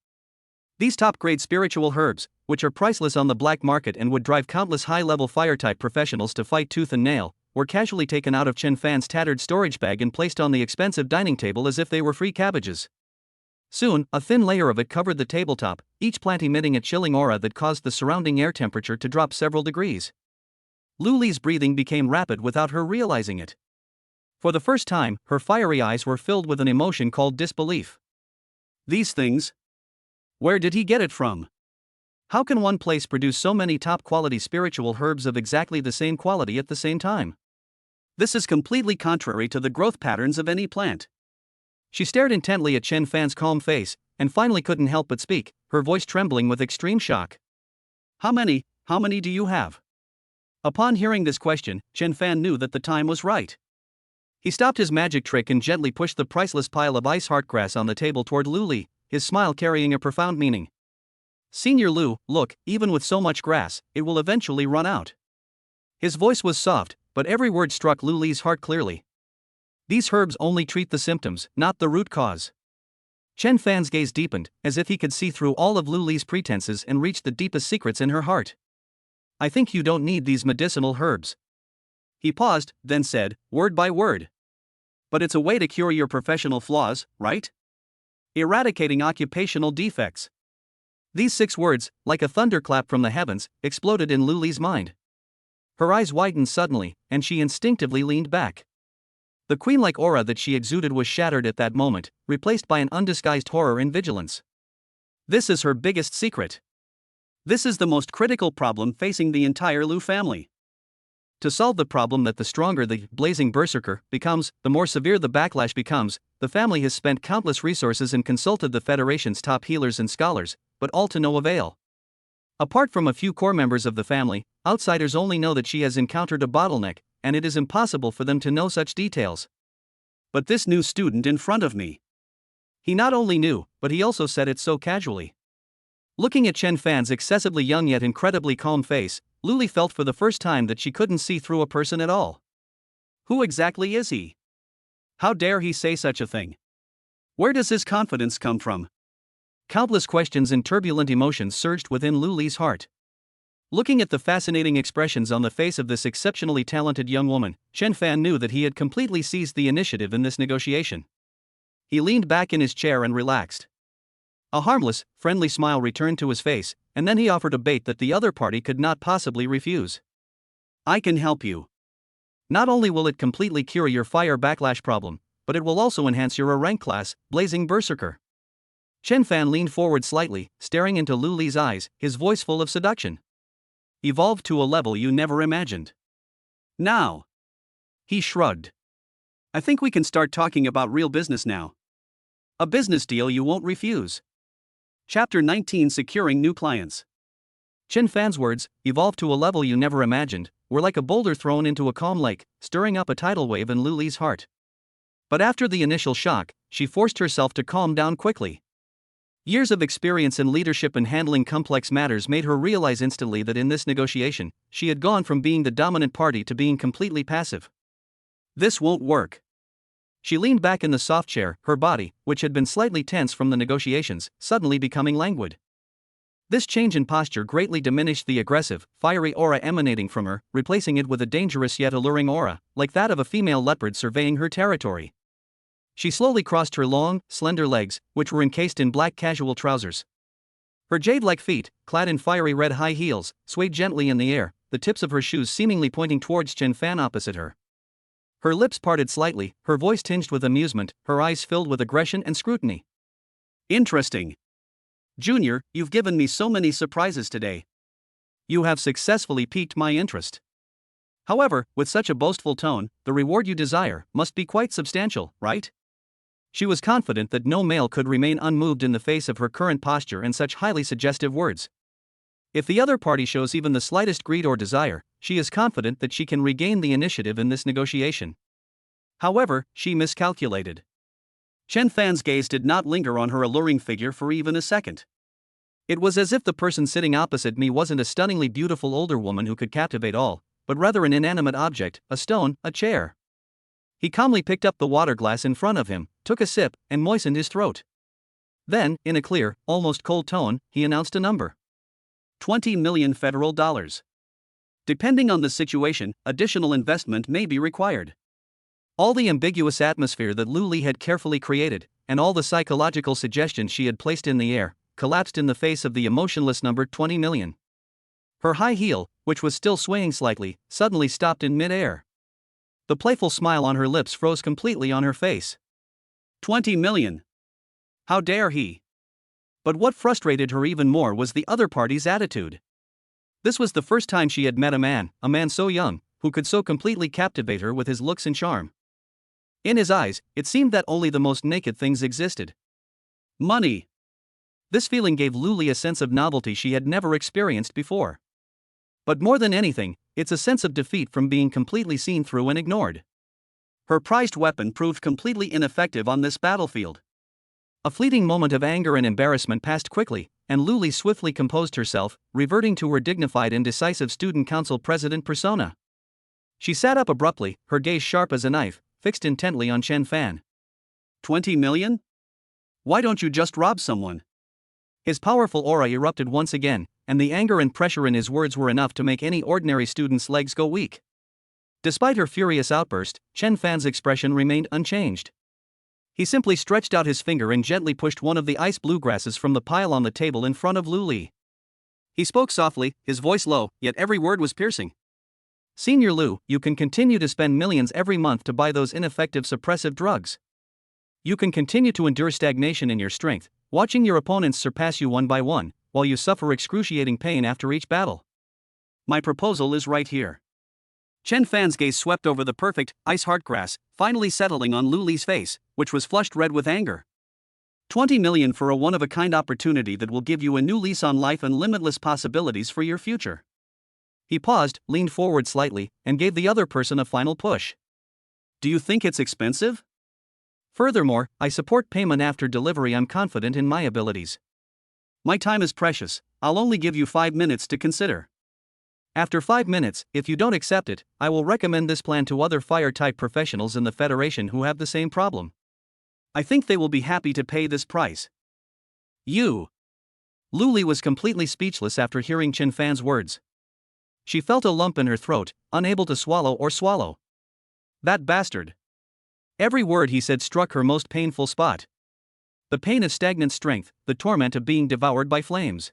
These top-grade spiritual herbs, which are priceless on the black market and would drive countless high-level fire-type professionals to fight tooth and nail, were casually taken out of Chen Fan's tattered storage bag and placed on the expensive dining table as if they were free cabbages. Soon, a thin layer of it covered the tabletop, each plant emitting a chilling aura that caused the surrounding air temperature to drop several degrees. Lu Li's breathing became rapid without her realizing it. For the first time, her fiery eyes were filled with an emotion called disbelief. These things? Where did he get it from? How can one place produce so many top-quality spiritual herbs of exactly the same quality at the same time? This is completely contrary to the growth patterns of any plant. She stared intently at Chen Fan's calm face, and finally couldn't help but speak, her voice trembling with extreme shock. How many do you have? Upon hearing this question, Chen Fan knew that the time was right. He stopped his magic trick and gently pushed the priceless pile of ice heart grass on the table toward Lu Li, his smile carrying a profound meaning. Senior Lu, look, even with so much grass, it will eventually run out. His voice was soft, but every word struck Lu Li's heart clearly. These herbs only treat the symptoms, not the root cause. Chen Fan's gaze deepened, as if he could see through all of Lu Li's pretenses and reach the deepest secrets in her heart. I think you don't need these medicinal herbs. He paused, then said, word by word. But it's a way to cure your professional flaws, right? Eradicating occupational defects. These 6 words, like a thunderclap from the heavens, exploded in Lu Li's mind. Her eyes widened suddenly, and she instinctively leaned back. The queen-like aura that she exuded was shattered at that moment, replaced by an undisguised horror and vigilance. This is her biggest secret. This is the most critical problem facing the entire Lu family. To solve the problem that the stronger the blazing berserker becomes, the more severe the backlash becomes, the family has spent countless resources and consulted the Federation's top healers and scholars, but all to no avail. Apart from a few core members of the family, outsiders only know that she has encountered a bottleneck, and it is impossible for them to know such details. But this new student in front of me. He not only knew, but he also said it so casually. Looking at Chen Fan's excessively young yet incredibly calm face, Lu Li felt for the first time that she couldn't see through a person at all. Who exactly is he? How dare he say such a thing? Where does his confidence come from? Countless questions and turbulent emotions surged within Lu Li's heart. Looking at the fascinating expressions on the face of this exceptionally talented young woman, Chen Fan knew that he had completely seized the initiative in this negotiation. He leaned back in his chair and relaxed. A harmless, friendly smile returned to his face, and then he offered a bait that the other party could not possibly refuse. I can help you. Not only will it completely cure your fire backlash problem, but it will also enhance your rank class, blazing berserker. Chen Fan leaned forward slightly, staring into Lu Li's eyes, his voice full of seduction. Evolve to a level you never imagined. Now. He shrugged. I think we can start talking about real business now. A business deal you won't refuse. Chapter 19: Securing New Clients. Chen Fan's words, evolve to a level you never imagined, were like a boulder thrown into a calm lake, stirring up a tidal wave in Lu Li's heart. But after the initial shock, she forced herself to calm down quickly. Years of experience in leadership and handling complex matters made her realize instantly that in this negotiation, she had gone from being the dominant party to being completely passive. This won't work. She leaned back in the soft chair, her body, which had been slightly tense from the negotiations, suddenly becoming languid. This change in posture greatly diminished the aggressive, fiery aura emanating from her, replacing it with a dangerous yet alluring aura, like that of a female leopard surveying her territory. She slowly crossed her long, slender legs, which were encased in black casual trousers. Her jade-like feet, clad in fiery red high heels, swayed gently in the air, the tips of her shoes seemingly pointing towards Chen Fan opposite her. Her lips parted slightly, her voice tinged with amusement, her eyes filled with aggression and scrutiny. Interesting. Junior, you've given me so many surprises today. You have successfully piqued my interest. However, with such a boastful tone, the reward you desire must be quite substantial, right? She was confident that no male could remain unmoved in the face of her current posture and such highly suggestive words. If the other party shows even the slightest greed or desire, she is confident that she can regain the initiative in this negotiation. However, she miscalculated. Chen Fan's gaze did not linger on her alluring figure for even a second. It was as if the person sitting opposite me wasn't a stunningly beautiful older woman who could captivate all, but rather an inanimate object, a stone, a chair. He calmly picked up the water glass in front of him, took a sip, and moistened his throat. Then, in a clear, almost cold tone, he announced a number. 20 million federal dollars. Depending on the situation, additional investment may be required. All the ambiguous atmosphere that Lu Li had carefully created, and all the psychological suggestions she had placed in the air, collapsed in the face of the emotionless number 20 million. Her high heel, which was still swaying slightly, suddenly stopped in mid-air. The playful smile on her lips froze completely on her face. 20 million. How dare he? But what frustrated her even more was the other party's attitude. This was the first time she had met a man so young, who could so completely captivate her with his looks and charm. In his eyes, it seemed that only the most naked things existed. Money. This feeling gave Lu Li a sense of novelty she had never experienced before. But more than anything, it's a sense of defeat from being completely seen through and ignored. Her prized weapon proved completely ineffective on this battlefield. A fleeting moment of anger and embarrassment passed quickly, and Lu Li swiftly composed herself, reverting to her dignified and decisive student council president persona. She sat up abruptly, her gaze sharp as a knife, fixed intently on Chen Fan. 20 million? Why don't you just rob someone? His powerful aura erupted once again, and the anger and pressure in his words were enough to make any ordinary student's legs go weak. Despite her furious outburst, Chen Fan's expression remained unchanged. He simply stretched out his finger and gently pushed one of the ice bluegrasses from the pile on the table in front of Lu Li. He spoke softly, his voice low, yet every word was piercing. Senior Lu, you can continue to spend millions every month to buy those ineffective suppressive drugs. You can continue to endure stagnation in your strength, watching your opponents surpass you one by one, while you suffer excruciating pain after each battle. My proposal is right here. Chen Fan's gaze swept over the perfect, ice heart grass, finally settling on Lu Li's face, which was flushed red with anger. 20 million for a one-of-a-kind opportunity that will give you a new lease on life and limitless possibilities for your future. He paused, leaned forward slightly, and gave the other person a final push. Do you think it's expensive? Furthermore, I support payment after delivery. I'm confident in my abilities. My time is precious, I'll only give you 5 minutes to consider. After 5 minutes, if you don't accept it, I will recommend this plan to other fire-type professionals in the Federation who have the same problem. I think they will be happy to pay this price. You. Lu Li was completely speechless after hearing Chen Fan's words. She felt a lump in her throat, unable to swallow. That bastard. Every word he said struck her most painful spot. The pain of stagnant strength, the torment of being devoured by flames.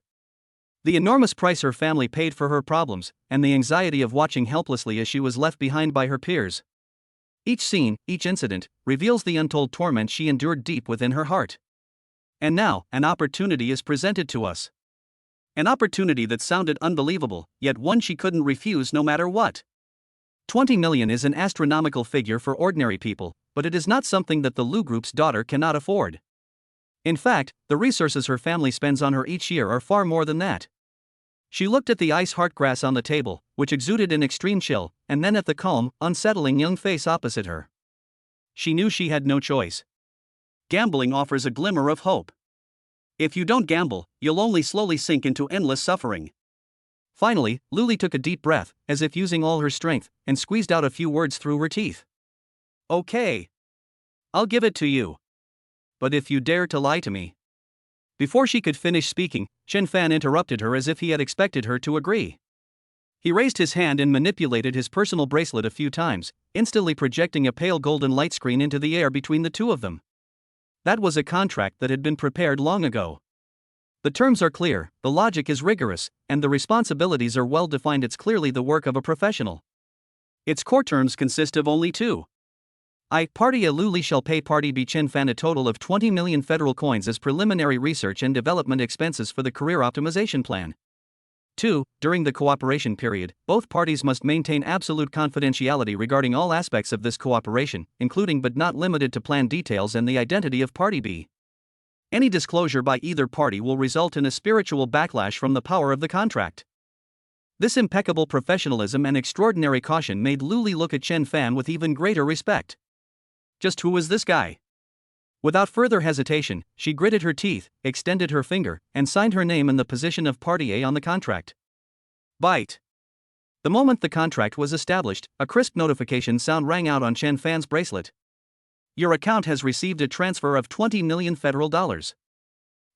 The enormous price her family paid for her problems, and the anxiety of watching helplessly as she was left behind by her peers. Each scene, each incident, reveals the untold torment she endured deep within her heart. And now, an opportunity is presented to us. An opportunity that sounded unbelievable, yet one she couldn't refuse no matter what. 20 million is an astronomical figure for ordinary people, but it is not something that the Lu Group's daughter cannot afford. In fact, the resources her family spends on her each year are far more than that. She looked at the ice heart grass on the table, which exuded an extreme chill, and then at the calm, unsettling young face opposite her. She knew she had no choice. Gambling offers a glimmer of hope. If you don't gamble, you'll only slowly sink into endless suffering. Finally, Lu Li took a deep breath, as if using all her strength, and squeezed out a few words through her teeth. Okay. I'll give it to you. But if you dare to lie to me. Before she could finish speaking, Chen Fan interrupted her as if he had expected her to agree. He raised his hand and manipulated his personal bracelet a few times, instantly projecting a pale golden light screen into the air between the two of them. That was a contract that had been prepared long ago. The terms are clear, the logic is rigorous, and the responsibilities are well defined. It's clearly the work of a professional. Its core terms consist of only two. Part.A Lu Li shall pay part.B Chen Fan a total of 20 million federal coins as preliminary research and development expenses for the career optimization plan. 2. During the cooperation period, both parties must maintain absolute confidentiality regarding all aspects of this cooperation, including but not limited to plan details and the identity of party B. Any disclosure by either party will result in a spiritual backlash from the power of the contract. This impeccable professionalism and extraordinary caution made Luli look at Chen Fan with even greater respect. Just who was this guy? Without further hesitation, she gritted her teeth, extended her finger, and signed her name in the position of party A on the contract. Bite. The moment the contract was established, a crisp notification sound rang out on Chen Fan's bracelet. Your account has received a transfer of $20 million federal dollars.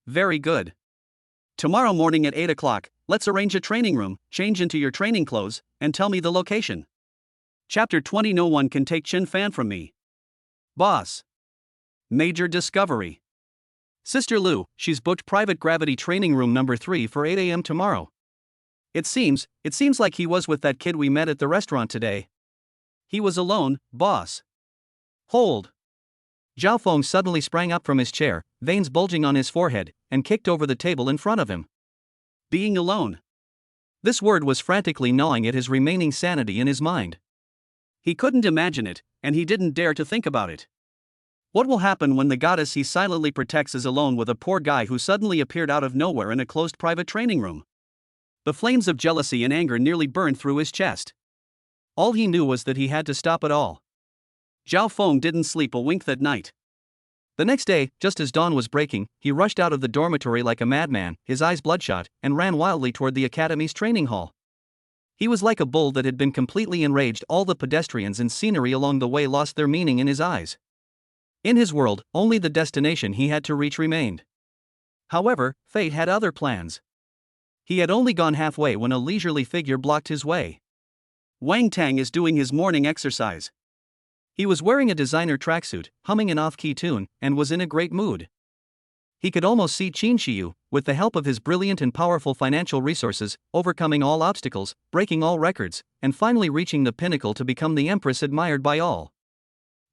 Very good. Tomorrow morning at 8 o'clock, let's arrange a training room, change into your training clothes, and tell me the location. Chapter 20. No one can take Chen Fan from me. Boss. Major discovery. Sister Lu, she's booked private gravity training room number 3 for 8 a.m. tomorrow. It seems like he was with that kid we met at the restaurant today. He was alone, boss. Hold. Zhao Feng suddenly sprang up from his chair, veins bulging on his forehead, and kicked over the table in front of him. Being alone. This word was frantically gnawing at his remaining sanity in his mind. He couldn't imagine it, and he didn't dare to think about it. What will happen when the goddess he silently protects is alone with a poor guy who suddenly appeared out of nowhere in a closed private training room? The flames of jealousy and anger nearly burned through his chest. All he knew was that he had to stop it all. Zhao Feng didn't sleep a wink that night. The next day, just as dawn was breaking, he rushed out of the dormitory like a madman, his eyes bloodshot, and ran wildly toward the academy's training hall. He was like a bull that had been completely enraged. All the pedestrians and scenery along the way lost their meaning in his eyes. In his world, only the destination he had to reach remained. However, fate had other plans. He had only gone halfway when a leisurely figure blocked his way. Wang Tang is doing his morning exercise. He was wearing a designer tracksuit, humming an off-key tune, and was in a great mood. He could almost see Qin Shiyu, with the help of his brilliant and powerful financial resources, overcoming all obstacles, breaking all records, and finally reaching the pinnacle to become the empress admired by all.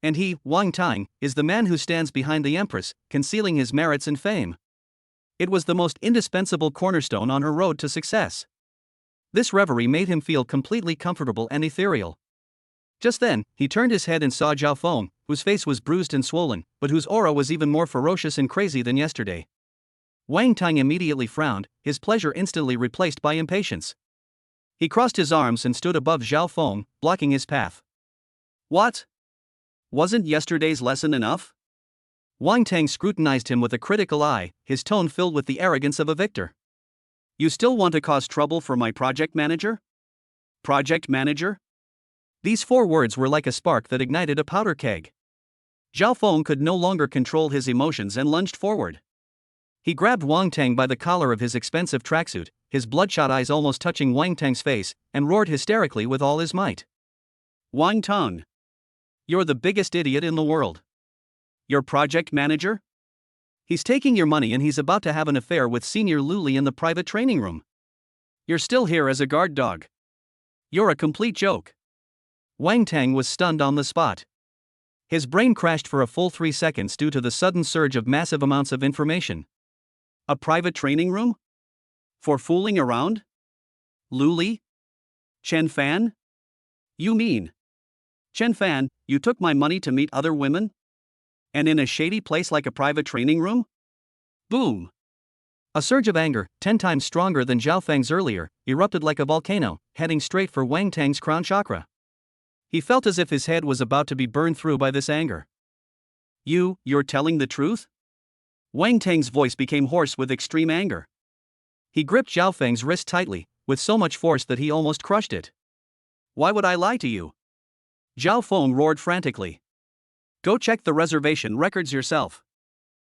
And he, Wang Tang, is the man who stands behind the empress, concealing his merits and fame. It was the most indispensable cornerstone on her road to success. This reverie made him feel completely comfortable and ethereal. Just then, he turned his head and saw Zhao Feng, whose face was bruised and swollen, but whose aura was even more ferocious and crazy than yesterday. Wang Tang immediately frowned, his pleasure instantly replaced by impatience. He crossed his arms and stood above Zhao Feng, blocking his path. What? Wasn't yesterday's lesson enough? Wang Tang scrutinized him with a critical eye, his tone filled with the arrogance of a victor. You still want to cause trouble for my project manager? Project manager? These 4 words were like a spark that ignited a powder keg. Zhao Feng could no longer control his emotions and lunged forward. He grabbed Wang Tang by the collar of his expensive tracksuit, his bloodshot eyes almost touching Wang Tang's face, and roared hysterically with all his might. Wang Tang! You're the biggest idiot in the world. Your project manager? He's taking your money and he's about to have an affair with Senior Luli in the private training room. You're still here as a guard dog. You're a complete joke. Wang Tang was stunned on the spot. His brain crashed for a full 3 seconds due to the sudden surge of massive amounts of information. A private training room? For fooling around? Luli? Chen Fan? You mean? Chen Fan, you took my money to meet other women? And in a shady place like a private training room? Boom! A surge of anger, 10 times stronger than Zhao Feng's earlier, erupted like a volcano, heading straight for Wang Tang's crown chakra. He felt as if his head was about to be burned through by this anger. You're telling the truth? Wang Tang's voice became hoarse with extreme anger. He gripped Zhao Feng's wrist tightly, with so much force that he almost crushed it. Why would I lie to you? Zhao Feng roared frantically. Go check the reservation records yourself.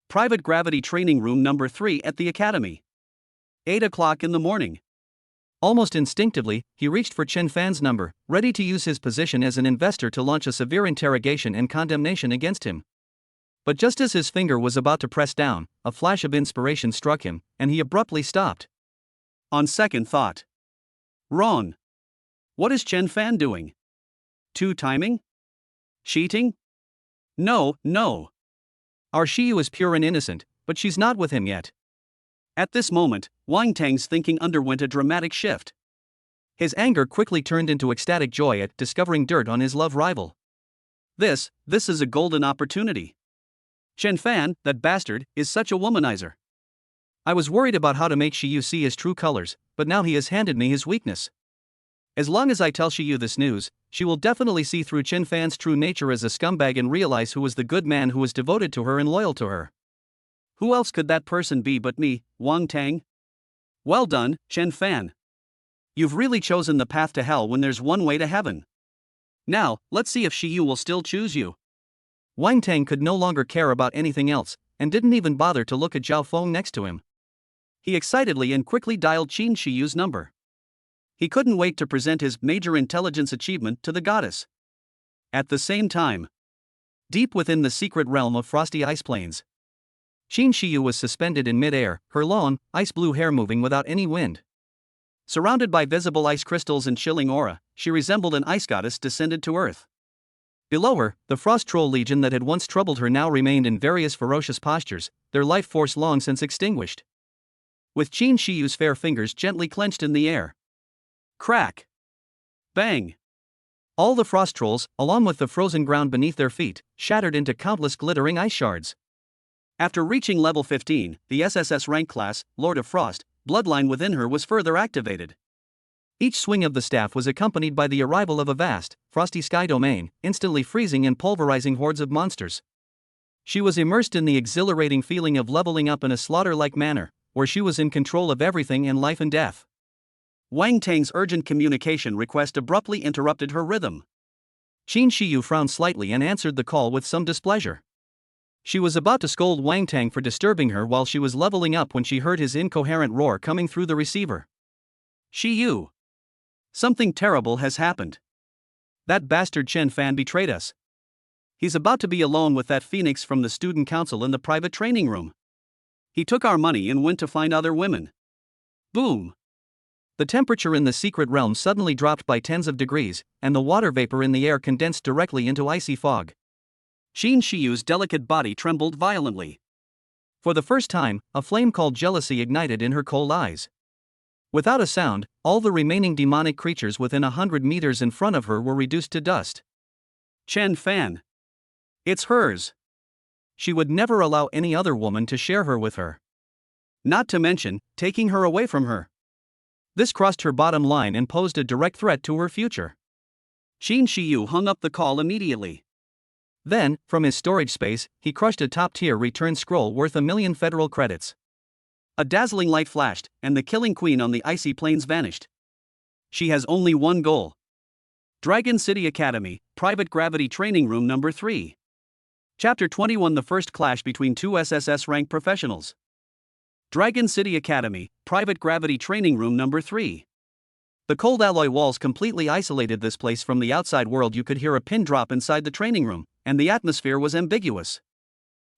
Private gravity training room number 3 at the academy. 8 o'clock in the morning. Almost instinctively, he reached for Chen Fan's number, ready to use his position as an investor to launch a severe interrogation and condemnation against him. But just as his finger was about to press down, a flash of inspiration struck him, and he abruptly stopped. On second thought. Wrong. What is Chen Fan doing? Two-timing? Cheating? No. Our Shiyu is pure and innocent, but she's not with him yet. At this moment, Wang Tang's thinking underwent a dramatic shift. His anger quickly turned into ecstatic joy at discovering dirt on his love rival. This is a golden opportunity. Chen Fan, that bastard, is such a womanizer. I was worried about how to make Shiyu see his true colors, but now he has handed me his weakness. As long as I tell Shiyu this news, she will definitely see through Chen Fan's true nature as a scumbag and realize who was the good man who was devoted to her and loyal to her. Who else could that person be but me, Wang Tang? Well done, Chen Fan. You've really chosen the path to hell when there's one way to heaven. Now, let's see if Shiyu will still choose you. Wang Tang could no longer care about anything else, and didn't even bother to look at Zhao Feng next to him. He excitedly and quickly dialed Qin Shiyu's number. He couldn't wait to present his major intelligence achievement to the goddess. At the same time, deep within the secret realm of frosty ice plains, Qin Shiyu was suspended in mid-air, her long, ice-blue hair moving without any wind. Surrounded by visible ice crystals and chilling aura, she resembled an ice goddess descended to earth. Below her, the frost troll legion that had once troubled her now remained in various ferocious postures, their life force long since extinguished. With Qin Shiyu's fair fingers gently clenched in the air. Crack! Bang! All the frost trolls, along with the frozen ground beneath their feet, shattered into countless glittering ice shards. After reaching level 15, the SSS rank class, Lord of Frost, bloodline within her was further activated. Each swing of the staff was accompanied by the arrival of a vast, frosty sky domain, instantly freezing and pulverizing hordes of monsters. She was immersed in the exhilarating feeling of leveling up in a slaughter-like manner, where she was in control of everything and life and death. Wang Tang's urgent communication request abruptly interrupted her rhythm. Qin Shiyu frowned slightly and answered the call with some displeasure. She was about to scold Wang Tang for disturbing her while she was leveling up when she heard his incoherent roar coming through the receiver. Shiyu! Something terrible has happened. That bastard Chen Fan betrayed us. He's about to be alone with that phoenix from the student council in the private training room. He took our money and went to find other women. Boom! The temperature in the secret realm suddenly dropped by tens of degrees, and the water vapor in the air condensed directly into icy fog. Qin Shiyu's delicate body trembled violently. For the first time, a flame called jealousy ignited in her cold eyes. Without a sound, all the remaining demonic creatures within 100 meters in front of her were reduced to dust. Chen Fan! It's hers! She would never allow any other woman to share her with her. Not to mention, taking her away from her. This crossed her bottom line and posed a direct threat to her future. Qin Shiyu hung up the call immediately. Then, from his storage space, he crushed a top-tier return scroll worth 1,000,000 federal credits. A dazzling light flashed, and the killing queen on the icy plains vanished. She has only one goal. Dragon City Academy, Private Gravity Training Room Number 3. Chapter 21: The First Clash Between Two SSS-Rank Professionals. Dragon City Academy, Private Gravity Training Room Number 3. The cold alloy walls completely isolated this place from the outside world. You could hear a pin drop inside the training room, and the atmosphere was ambiguous.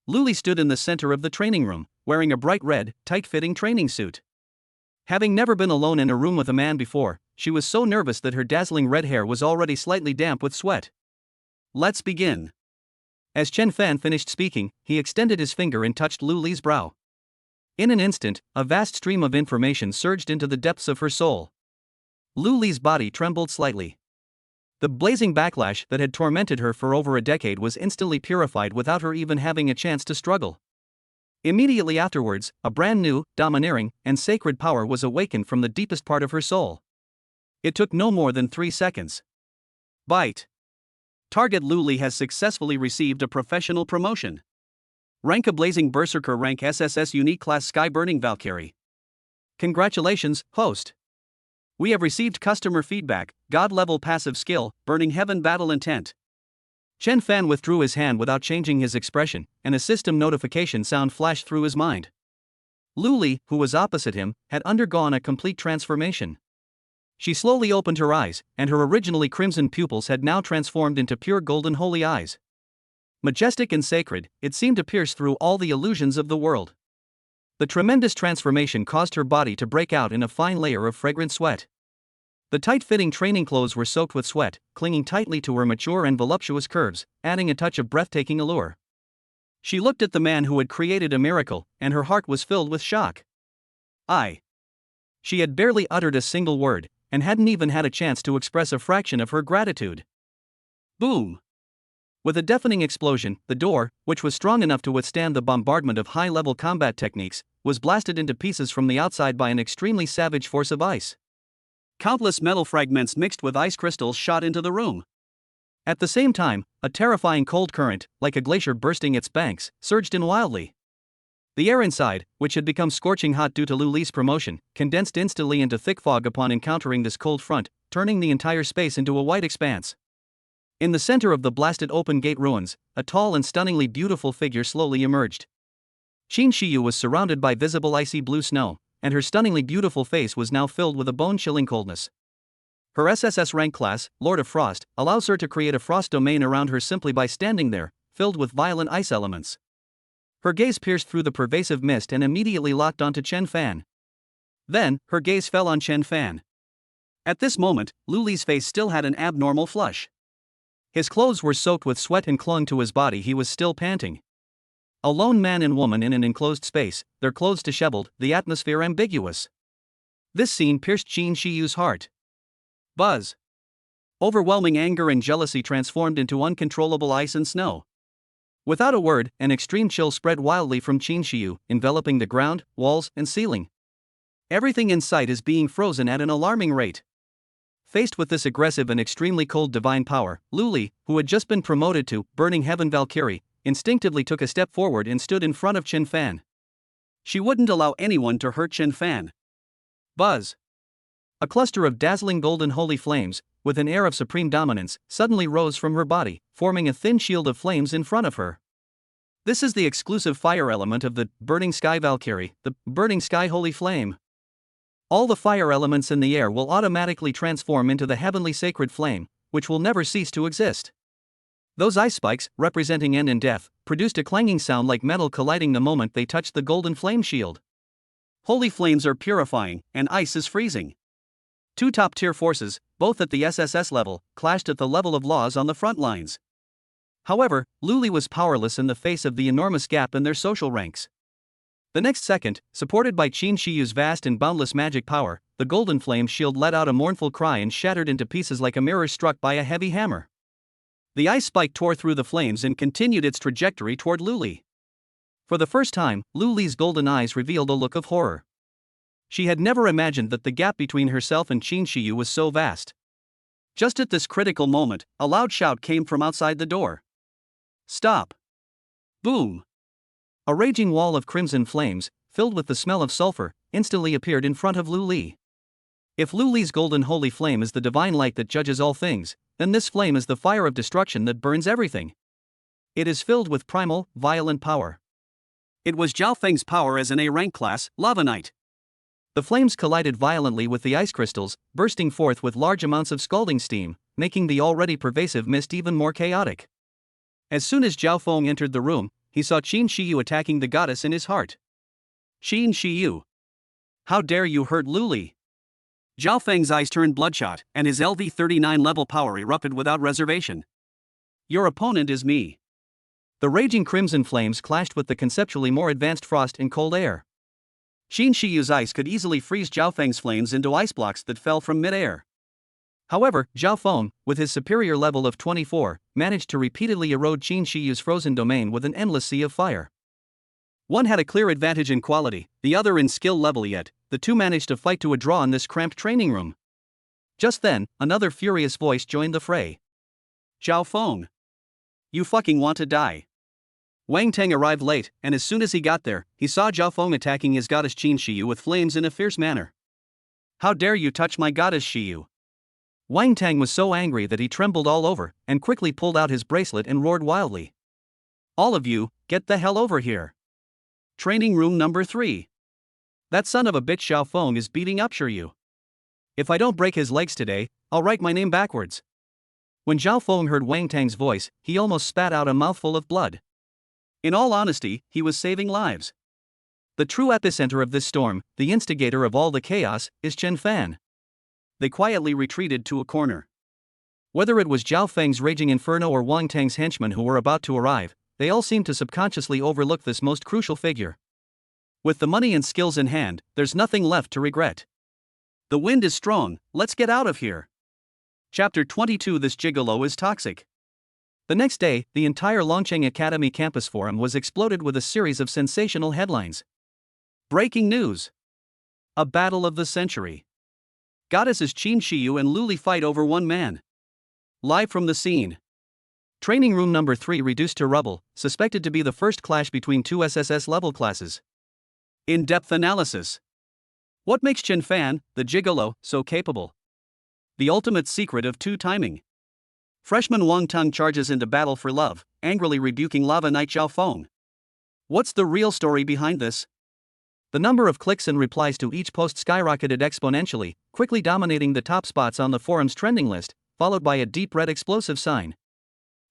Luli stood in the center of the training room, wearing a bright red, tight-fitting training suit. Having never been alone in a room with a man before, she was so nervous that her dazzling red hair was already slightly damp with sweat. Let's begin. As Chen Fan finished speaking, he extended his finger and touched Luli's brow. In an instant, a vast stream of information surged into the depths of her soul. Luli's body trembled slightly. The blazing backlash that had tormented her for over a decade was instantly purified without her even having a chance to struggle. Immediately afterwards, a brand new, domineering, and sacred power was awakened from the deepest part of her soul. It took no more than 3 seconds. Bite. Target Luli has successfully received a professional promotion. Rank a blazing berserker, rank SSS unique class Sky Burning Valkyrie. Congratulations, host. We have received customer feedback, God level passive skill, Burning Heaven battle intent. Chen Fan withdrew his hand without changing his expression, and a system notification sound flashed through his mind. Luli, who was opposite him, had undergone a complete transformation. She slowly opened her eyes, and her originally crimson pupils had now transformed into pure golden holy eyes. Majestic and sacred, it seemed to pierce through all the illusions of the world. The tremendous transformation caused her body to break out in a fine layer of fragrant sweat. The tight-fitting training clothes were soaked with sweat, clinging tightly to her mature and voluptuous curves, adding a touch of breathtaking allure. She looked at the man who had created a miracle, and her heart was filled with shock. She had barely uttered a single word, and hadn't even had a chance to express a fraction of her gratitude. Boom! With a deafening explosion, the door, which was strong enough to withstand the bombardment of high-level combat techniques, was blasted into pieces from the outside by an extremely savage force of ice. Countless metal fragments mixed with ice crystals shot into the room. At the same time, a terrifying cold current, like a glacier bursting its banks, surged in wildly. The air inside, which had become scorching hot due to Lu Li's promotion, condensed instantly into thick fog upon encountering this cold front, turning the entire space into a white expanse. In the center of the blasted open gate ruins, a tall and stunningly beautiful figure slowly emerged. Qin Shiyu was surrounded by visible icy blue snow, and her stunningly beautiful face was now filled with a bone-chilling coldness. Her SSS rank class, Lord of Frost, allows her to create a frost domain around her simply by standing there, filled with violent ice elements. Her gaze pierced through the pervasive mist and immediately locked onto Chen Fan. Then, her gaze fell on Chen Fan. At this moment, Lu Li's face still had an abnormal flush. His clothes were soaked with sweat and clung to his body. He was still panting. A lone man and woman in an enclosed space, their clothes disheveled, the atmosphere ambiguous. This scene pierced Qin Shiyu's heart. Buzz. Overwhelming anger and jealousy transformed into uncontrollable ice and snow. Without a word, an extreme chill spread wildly from Qin Shiyu, enveloping the ground, walls, and ceiling. Everything in sight is being frozen at an alarming rate. Faced with this aggressive and extremely cold divine power, Lu Li, who had just been promoted to Burning Heaven Valkyrie, instinctively took a step forward and stood in front of Chen Fan. She wouldn't allow anyone to hurt Chen Fan. Buzz. A cluster of dazzling golden holy flames, with an air of supreme dominance, suddenly rose from her body, forming a thin shield of flames in front of her. This is the exclusive fire element of the Burning Sky Valkyrie, the Burning Sky Holy Flame. All the fire elements in the air will automatically transform into the heavenly sacred flame, which will never cease to exist. Those ice spikes, representing end and death, produced a clanging sound like metal colliding the moment they touched the golden flame shield. Holy flames are purifying, and ice is freezing. Two top-tier forces, both at the SSS level, clashed at the level of laws on the front lines. However, Lu Li was powerless in the face of the enormous gap in their social ranks. The next second, supported by Qin Shiyu's vast and boundless magic power, the golden flame shield let out a mournful cry and shattered into pieces like a mirror struck by a heavy hammer. The ice spike tore through the flames and continued its trajectory toward Lu Li. For the first time, Lu Li's golden eyes revealed a look of horror. She had never imagined that the gap between herself and Qin Shiyu was so vast. Just at this critical moment, a loud shout came from outside the door. Stop! Boom! A raging wall of crimson flames, filled with the smell of sulfur, instantly appeared in front of Lu Li. If Lu Li's golden holy flame is the divine light that judges all things, then this flame is the fire of destruction that burns everything. It is filled with primal, violent power. It was Zhao Feng's power as an A-rank class, Lava Knight. The flames collided violently with the ice crystals, bursting forth with large amounts of scalding steam, making the already pervasive mist even more chaotic. As soon as Zhao Feng entered the room, he saw Qin Shiyu attacking the goddess in his heart. Qin Shiyu! How dare you hurt Lu Li? Zhao Feng's eyes turned bloodshot, and his LV-39 level power erupted without reservation. Your opponent is me. The raging crimson flames clashed with the conceptually more advanced frost and cold air. Qin Shiyu's ice could easily freeze Zhao Feng's flames into ice blocks that fell from mid-air. However, Zhao Feng, with his superior level of 24, managed to repeatedly erode Qin Shiyu's frozen domain with an endless sea of fire. One had a clear advantage in quality, the other in skill level, yet the two managed to fight to a draw in this cramped training room. Just then, another furious voice joined the fray. Zhao Feng! You fucking want to die. Wang Teng arrived late, and as soon as he got there, he saw Zhao Feng attacking his goddess Qin Shiyu with flames in a fierce manner. How dare you touch my goddess Shiyu? Wang Teng was so angry that he trembled all over, and quickly pulled out his bracelet and roared wildly. All of you, get the hell over here. Training room number 3. That son of a bitch Zhao Feng is beating up Shiryu. If I don't break his legs today, I'll write my name backwards. When Zhao Feng heard Wang Teng's voice, he almost spat out a mouthful of blood. In all honesty, he was saving lives. The true epicenter of this storm, the instigator of all the chaos, is Chen Fan. They quietly retreated to a corner. Whether it was Zhao Feng's raging inferno or Wang Teng's henchmen who were about to arrive, they all seemed to subconsciously overlook this most crucial figure. With the money and skills in hand, there's nothing left to regret. The wind is strong, let's get out of here. Chapter 22. This gigolo is toxic. The next day, the entire Longcheng Academy campus forum was exploded with a series of sensational headlines. Breaking news. A battle of the century. Goddesses Qin Shiyu and Luli fight over one man. Live from the scene. Training room number 3 reduced to rubble, suspected to be the first clash between two SSS level classes. In-depth analysis. What makes Chen Fan, the gigolo, so capable? The ultimate secret of two timing. Freshman Wang Teng charges into battle for love, angrily rebuking Lava Knight Zhao Feng. What's the real story behind this? The number of clicks and replies to each post skyrocketed exponentially, quickly dominating the top spots on the forum's trending list, followed by a deep red explosive sign.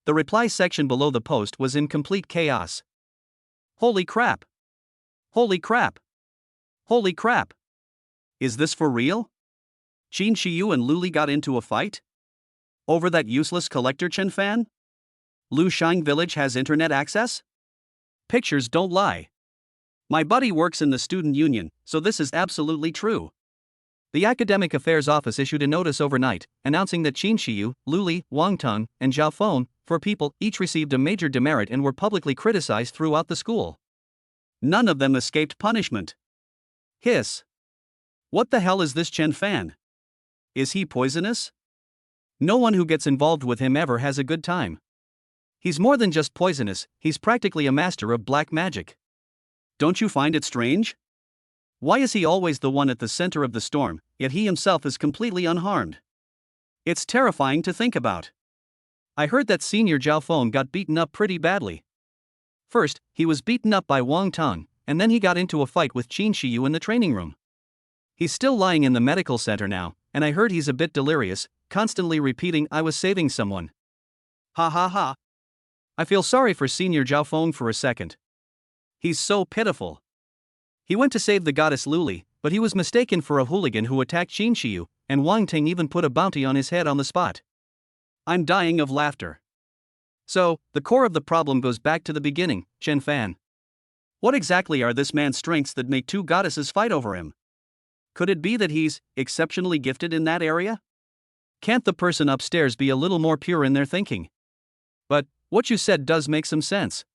The reply section below the post was in complete chaos. Holy crap! Holy crap! Holy crap! Is this for real? Qin Shiyu and Luli got into a fight? Over that useless collector Chen Fan? Lu Shang Village has internet access? Pictures don't lie. My buddy works in the student union, so this is absolutely true. The Academic Affairs Office issued a notice overnight, announcing that Qin Shiyu, Luli, Wang Teng, and Zhao Feng, 4 people, each received a major demerit and were publicly criticized throughout the school. None of them escaped punishment. Hiss. What the hell is this Chen Fan? Is he poisonous? No one who gets involved with him ever has a good time. He's more than just poisonous, he's practically a master of black magic. Don't you find it strange? Why is he always the one at the center of the storm, yet he himself is completely unharmed? It's terrifying to think about. I heard that senior Zhao Feng got beaten up pretty badly. First, he was beaten up by Wang Teng, and then he got into a fight with Qin Shiyu in the training room. He's still lying in the medical center now, and I heard he's a bit delirious, constantly repeating, "I was saving someone." Ha ha ha. I feel sorry for senior Zhao Feng for a second. He's so pitiful. He went to save the goddess Luli, but he was mistaken for a hooligan who attacked Qin Shiyu, and Wang Teng even put a bounty on his head on the spot. I'm dying of laughter. So, the core of the problem goes back to the beginning, Chen Fan. What exactly are this man's strengths that make two goddesses fight over him? Could it be that he's exceptionally gifted in that area? Can't the person upstairs be a little more pure in their thinking? But what you said does make some sense.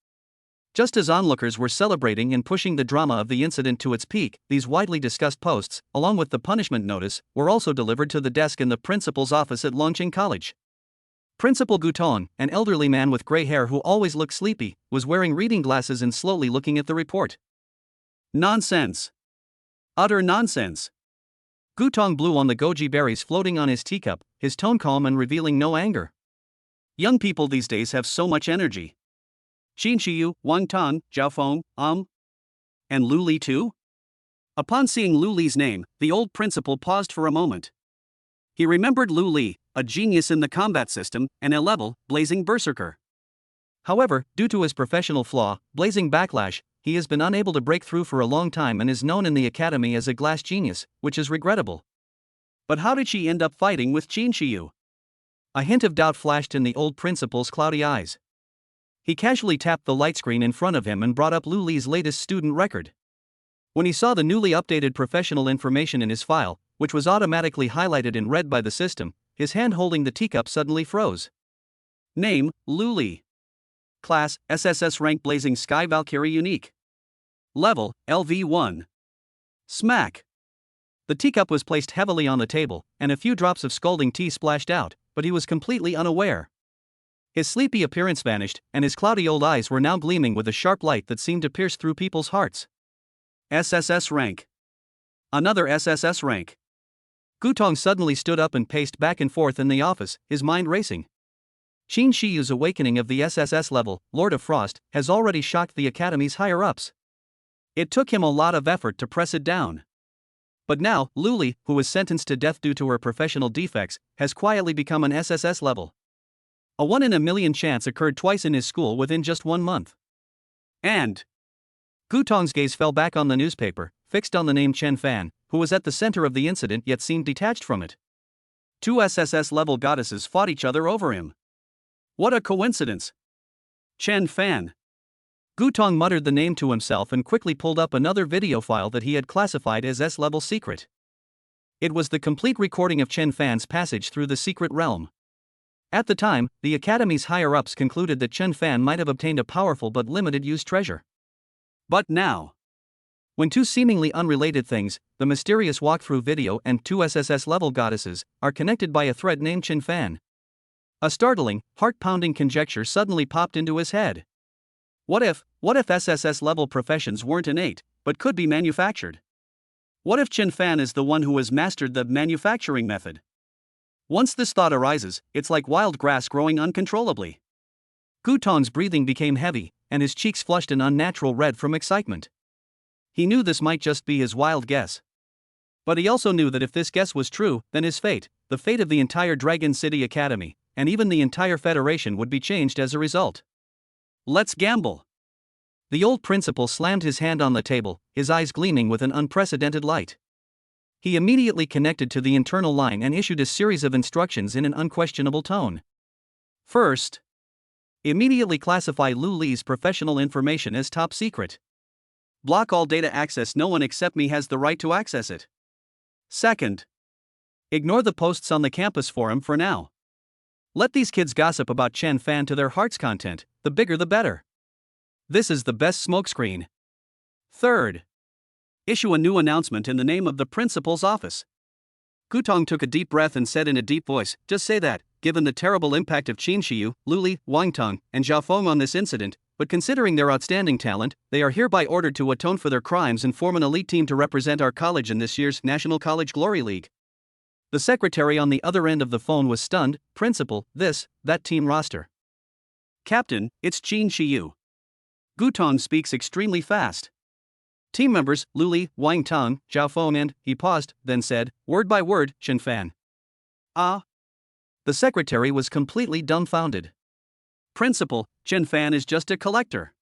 Just as onlookers were celebrating and pushing the drama of the incident to its peak, these widely discussed posts, along with the punishment notice, were also delivered to the desk in the principal's office at Longcheng College. Principal Gutong, an elderly man with gray hair who always looked sleepy, was wearing reading glasses and slowly looking at the report. Nonsense. Utter nonsense. Gutong blew on the goji berries floating on his teacup, his tone calm and revealing no anger. Young people these days have so much energy. Qin Shiyu, Wang Teng, Zhao Feng, and Luli too? Upon seeing Luli's name, the old principal paused for a moment. He remembered Luli, a genius in the combat system, and a level, blazing berserker. However, due to his professional flaw, blazing backlash, he has been unable to break through for a long time and is known in the academy as a glass genius, which is regrettable. But how did she end up fighting with Qin Shiyu? A hint of doubt flashed in the old principal's cloudy eyes. He casually tapped the light screen in front of him and brought up Luli's latest student record. When he saw the newly updated professional information in his file, which was automatically highlighted in red by the system, his hand holding the teacup suddenly froze. Name, Luli. Class, SSS rank Blazing Sky Valkyrie Unique. Level, LV1. Smack. The teacup was placed heavily on the table, and a few drops of scalding tea splashed out, but he was completely unaware. His sleepy appearance vanished, and his cloudy old eyes were now gleaming with a sharp light that seemed to pierce through people's hearts. SSS rank. Another SSS rank. Gutong suddenly stood up and paced back and forth in the office, his mind racing. Qin Shiyu's awakening of the SSS level, Lord of Frost, has already shocked the academy's higher-ups. It took him a lot of effort to press it down. But now, Luli, who was sentenced to death due to her professional defects, has quietly become an SSS level. A 1 in a million chance occurred twice in his school within just 1 month. And Gutong's gaze fell back on the newspaper, fixed on the name Chen Fan, who was at the center of the incident yet seemed detached from it. 2 SSS-level goddesses fought each other over him. What a coincidence! Chen Fan. Gutong muttered the name to himself and quickly pulled up another video file that he had classified as S-level secret. It was the complete recording of Chen Fan's passage through the secret realm. At the time, the Academy's higher-ups concluded that Chen Fan might have obtained a powerful but limited-use treasure. But now, when two seemingly unrelated things, the mysterious walkthrough video and two SSS-level goddesses, are connected by a thread named Chen Fan, a startling, heart-pounding conjecture suddenly popped into his head. What if SSS-level professions weren't innate, but could be manufactured? What if Chen Fan is the one who has mastered the manufacturing method? Once this thought arises, it's like wild grass growing uncontrollably. Gu Tong's breathing became heavy, and his cheeks flushed an unnatural red from excitement. He knew this might just be his wild guess. But he also knew that if this guess was true, then his fate, the fate of the entire Dragon City Academy, and even the entire Federation would be changed as a result. Let's gamble. The old principal slammed his hand on the table, his eyes gleaming with an unprecedented light. He immediately connected to the internal line and issued a series of instructions in an unquestionable tone. First, immediately classify Lu Li's professional information as top secret. Block all data access. No one except me has the right to access it. Second, ignore the posts on the campus forum for now. Let these kids gossip about Chen Fan to their heart's content, the bigger the better. This is the best smokescreen. Third, issue a new announcement in the name of the principal's office. Gu Tong took a deep breath and said in a deep voice, just say that, given the terrible impact of Qin Shiyu, Lu Li, Wang Tong, and Zhao Feng on this incident, but considering their outstanding talent, they are hereby ordered to atone for their crimes and form an elite team to represent our college in this year's National College Glory League. The secretary on the other end of the phone was stunned. Principal, that team roster. Captain, it's Qin Shiyu. Gu Tong speaks extremely fast. Team members, Lu Li, Wang Tong, Zhao Feng and, he paused, then said, word by word, Chen Fan. Ah. The secretary was completely dumbfounded. Principal, Chen Fan is just a collector.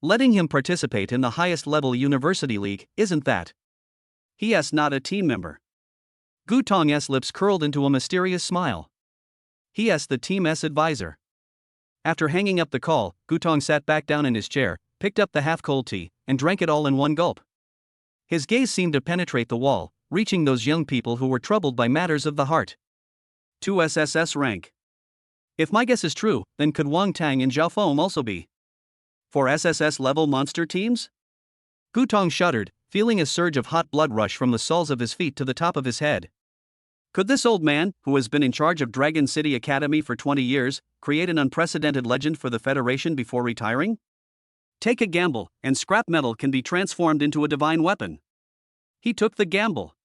Letting him participate in the highest level university league, isn't that? He is not a team member. Gu Tong's lips curled into a mysterious smile. He is the team's advisor. After hanging up the call, Gu Tong sat back down in his chair, picked up the half-cold tea, and drank it all in one gulp. His gaze seemed to penetrate the wall, reaching those young people who were troubled by matters of the heart. 2 SSS rank. If my guess is true, then could Wang Tang and Zhao Feng also be 4 SSS-level monster teams? Gu Tong shuddered, feeling a surge of hot blood rush from the soles of his feet to the top of his head. Could this old man, who has been in charge of Dragon City Academy for 20 years, create an unprecedented legend for the Federation before retiring? Take a gamble, and scrap metal can be transformed into a divine weapon. He took the gamble.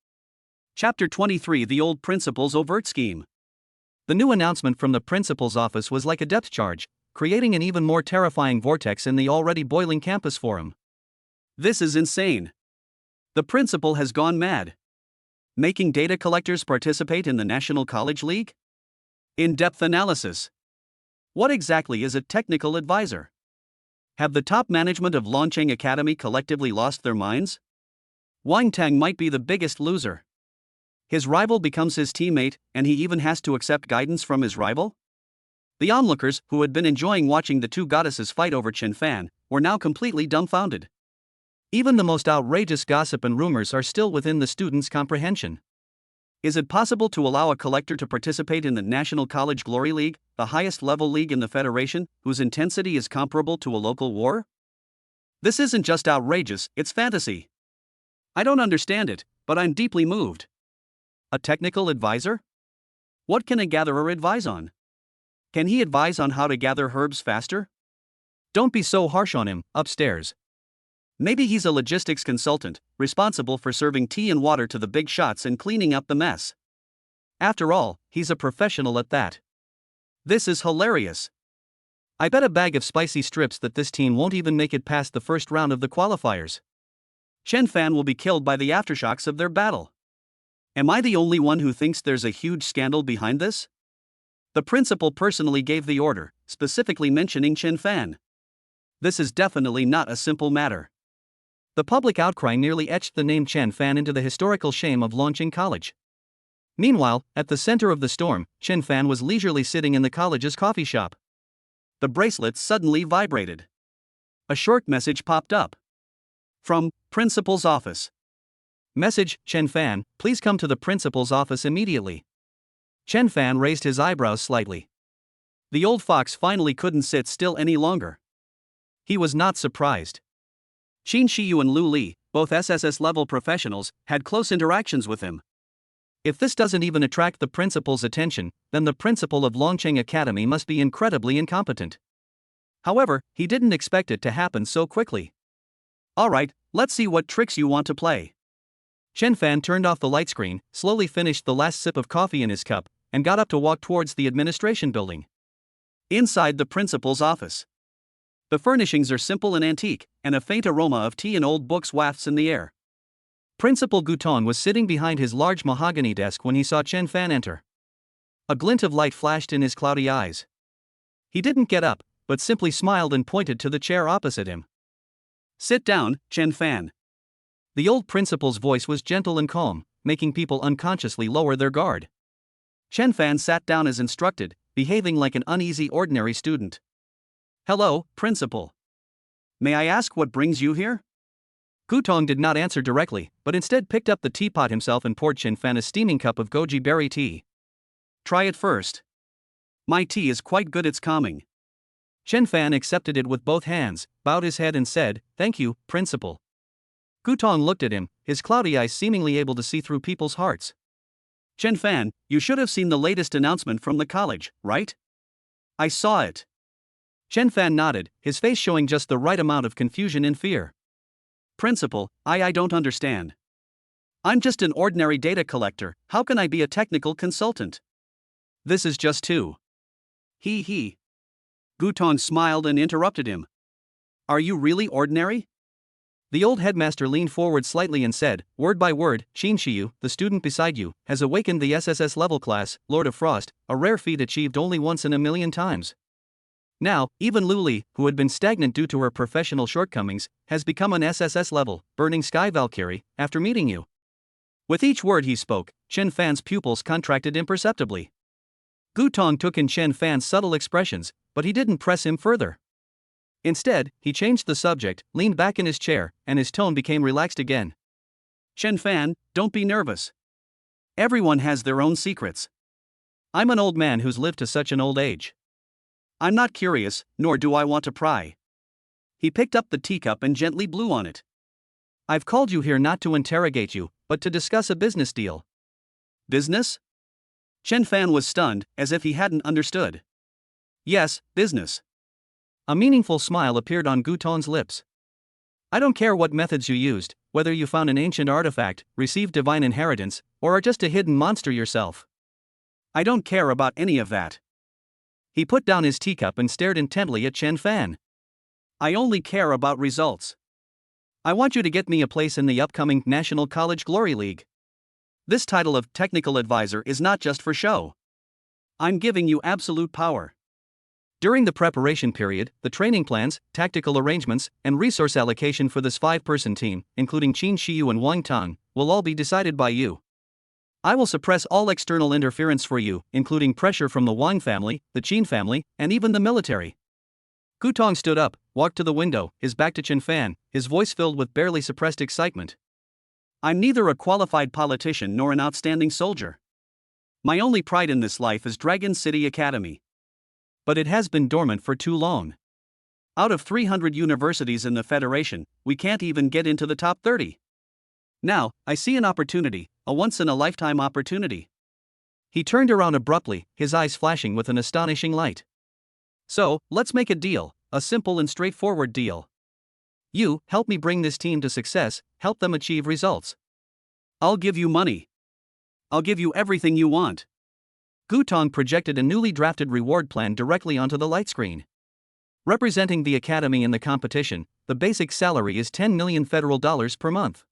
Chapter 23: The Old Principal's Overt Scheme. The new announcement from the principal's office was like a depth charge, creating an even more terrifying vortex in the already boiling campus forum. This is insane. The principal has gone mad. Making data collectors participate in the National College League? In-depth analysis. What exactly is a technical advisor? Have the top management of Longcheng Academy collectively lost their minds? Wang Tang might be the biggest loser. His rival becomes his teammate, and he even has to accept guidance from his rival? The onlookers, who had been enjoying watching the two goddesses fight over Chen Fan, were now completely dumbfounded. Even the most outrageous gossip and rumors are still within the students' comprehension. Is it possible to allow a collector to participate in the National College Glory League, the highest level league in the Federation, whose intensity is comparable to a local war? This isn't just outrageous, it's fantasy. I don't understand it, but I'm deeply moved. A technical advisor? What can a gatherer advise on? Can he advise on how to gather herbs faster? Don't be so harsh on him. Upstairs. Maybe he's a logistics consultant, responsible for serving tea and water to the big shots and cleaning up the mess. After all, he's a professional at that. This is hilarious. I bet a bag of spicy strips that this team won't even make it past the first round of the qualifiers. Chen Fan will be killed by the aftershocks of their battle. Am I the only one who thinks there's a huge scandal behind this? The principal personally gave the order, specifically mentioning Chen Fan. This is definitely not a simple matter. The public outcry nearly etched the name Chen Fan into the historical shame of Longcheng College. Meanwhile, at the center of the storm, Chen Fan was leisurely sitting in the college's coffee shop. The bracelets suddenly vibrated. A short message popped up. From Principal's office. Message, Chen Fan, please come to the principal's office immediately. Chen Fan raised his eyebrows slightly. The old fox finally couldn't sit still any longer. He was not surprised. Qin Shiyu and Lu Li, both SSS-level professionals, had close interactions with him. If this doesn't even attract the principal's attention, then the principal of Longcheng Academy must be incredibly incompetent. However, he didn't expect it to happen so quickly. Alright, let's see what tricks you want to play. Chen Fan turned off the light screen, slowly finished the last sip of coffee in his cup, and got up to walk towards the administration building. Inside the principal's office. The furnishings are simple and antique, and a faint aroma of tea and old books wafts in the air. Principal Gutong was sitting behind his large mahogany desk when he saw Chen Fan enter. A glint of light flashed in his cloudy eyes. He didn't get up, but simply smiled and pointed to the chair opposite him. Sit down, Chen Fan. The old principal's voice was gentle and calm, making people unconsciously lower their guard. Chen Fan sat down as instructed, behaving like an uneasy ordinary student. Hello, principal. May I ask what brings you here? Gutong did not answer directly, but instead picked up the teapot himself and poured Chen Fan a steaming cup of goji berry tea. Try it first. My tea is quite good, it's calming. Chen Fan accepted it with both hands, bowed his head and said, Thank you, principal. Gutong looked at him, his cloudy eyes seemingly able to see through people's hearts. Chen Fan, you should have seen the latest announcement from the college, right? I saw it. Chen Fan nodded, his face showing just the right amount of confusion and fear. Principal, I don't understand. I'm just an ordinary data collector, how can I be a technical consultant? This is just too. He. Gutong smiled and interrupted him. Are you really ordinary? The old headmaster leaned forward slightly and said, word by word, Qin Shiyu, the student beside you, has awakened the SSS level class, Lord of Frost, a rare feat achieved only once in a million times. Now, even Lu Li, who had been stagnant due to her professional shortcomings, has become an SSS level, Burning Sky Valkyrie, after meeting you. With each word he spoke, Chen Fan's pupils contracted imperceptibly. Gutong took in Chen Fan's subtle expressions, but he didn't press him further. Instead, he changed the subject, leaned back in his chair, and his tone became relaxed again. Chen Fan, don't be nervous. Everyone has their own secrets. I'm an old man who's lived to such an old age. I'm not curious, nor do I want to pry. He picked up the teacup and gently blew on it. I've called you here not to interrogate you, but to discuss a business deal. Business? Chen Fan was stunned, as if he hadn't understood. Yes, business. A meaningful smile appeared on Gutong's lips. I don't care what methods you used, whether you found an ancient artifact, received divine inheritance, or are just a hidden monster yourself. I don't care about any of that. He put down his teacup and stared intently at Chen Fan. I only care about results. I want you to get me a place in the upcoming National College Glory League. This title of technical advisor is not just for show. I'm giving you absolute power. During the preparation period, the training plans, tactical arrangements, and resource allocation for this 5-person team, including Qin Shiyu and Wang Tang, will all be decided by you. I will suppress all external interference for you, including pressure from the Wang family, the Qin family, and even the military. Gutong stood up, walked to the window, his back to Chen Fan, his voice filled with barely suppressed excitement. I'm neither a qualified politician nor an outstanding soldier. My only pride in this life is Dragon City Academy. But it has been dormant for too long. Out of 300 universities in the Federation, we can't even get into the top 30. Now, I see an opportunity, a once-in-a-lifetime opportunity. He turned around abruptly, his eyes flashing with an astonishing light. So, let's make a deal, a simple and straightforward deal. You, help me bring this team to success, help them achieve results. I'll give you money. I'll give you everything you want. Gutong projected a newly drafted reward plan directly onto the light screen. Representing the academy in the competition, the basic salary is $10 million federal dollars per month.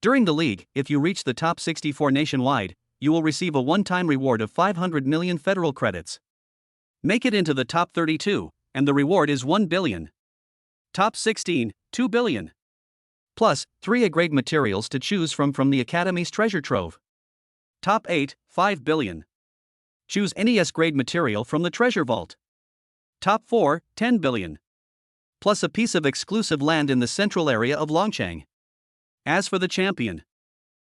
During the league, if you reach the top 64 nationwide, you will receive a one-time reward of 500 million federal credits. Make it into the top 32, and the reward is 1 billion. Top 16, 2 billion. Plus, 3 A-grade materials to choose from the Academy's treasure trove. Top 8, 5 billion. Choose any S-grade material from the treasure vault. Top 4, 10 billion. Plus a piece of exclusive land in the central area of Longcheng. As for the champion,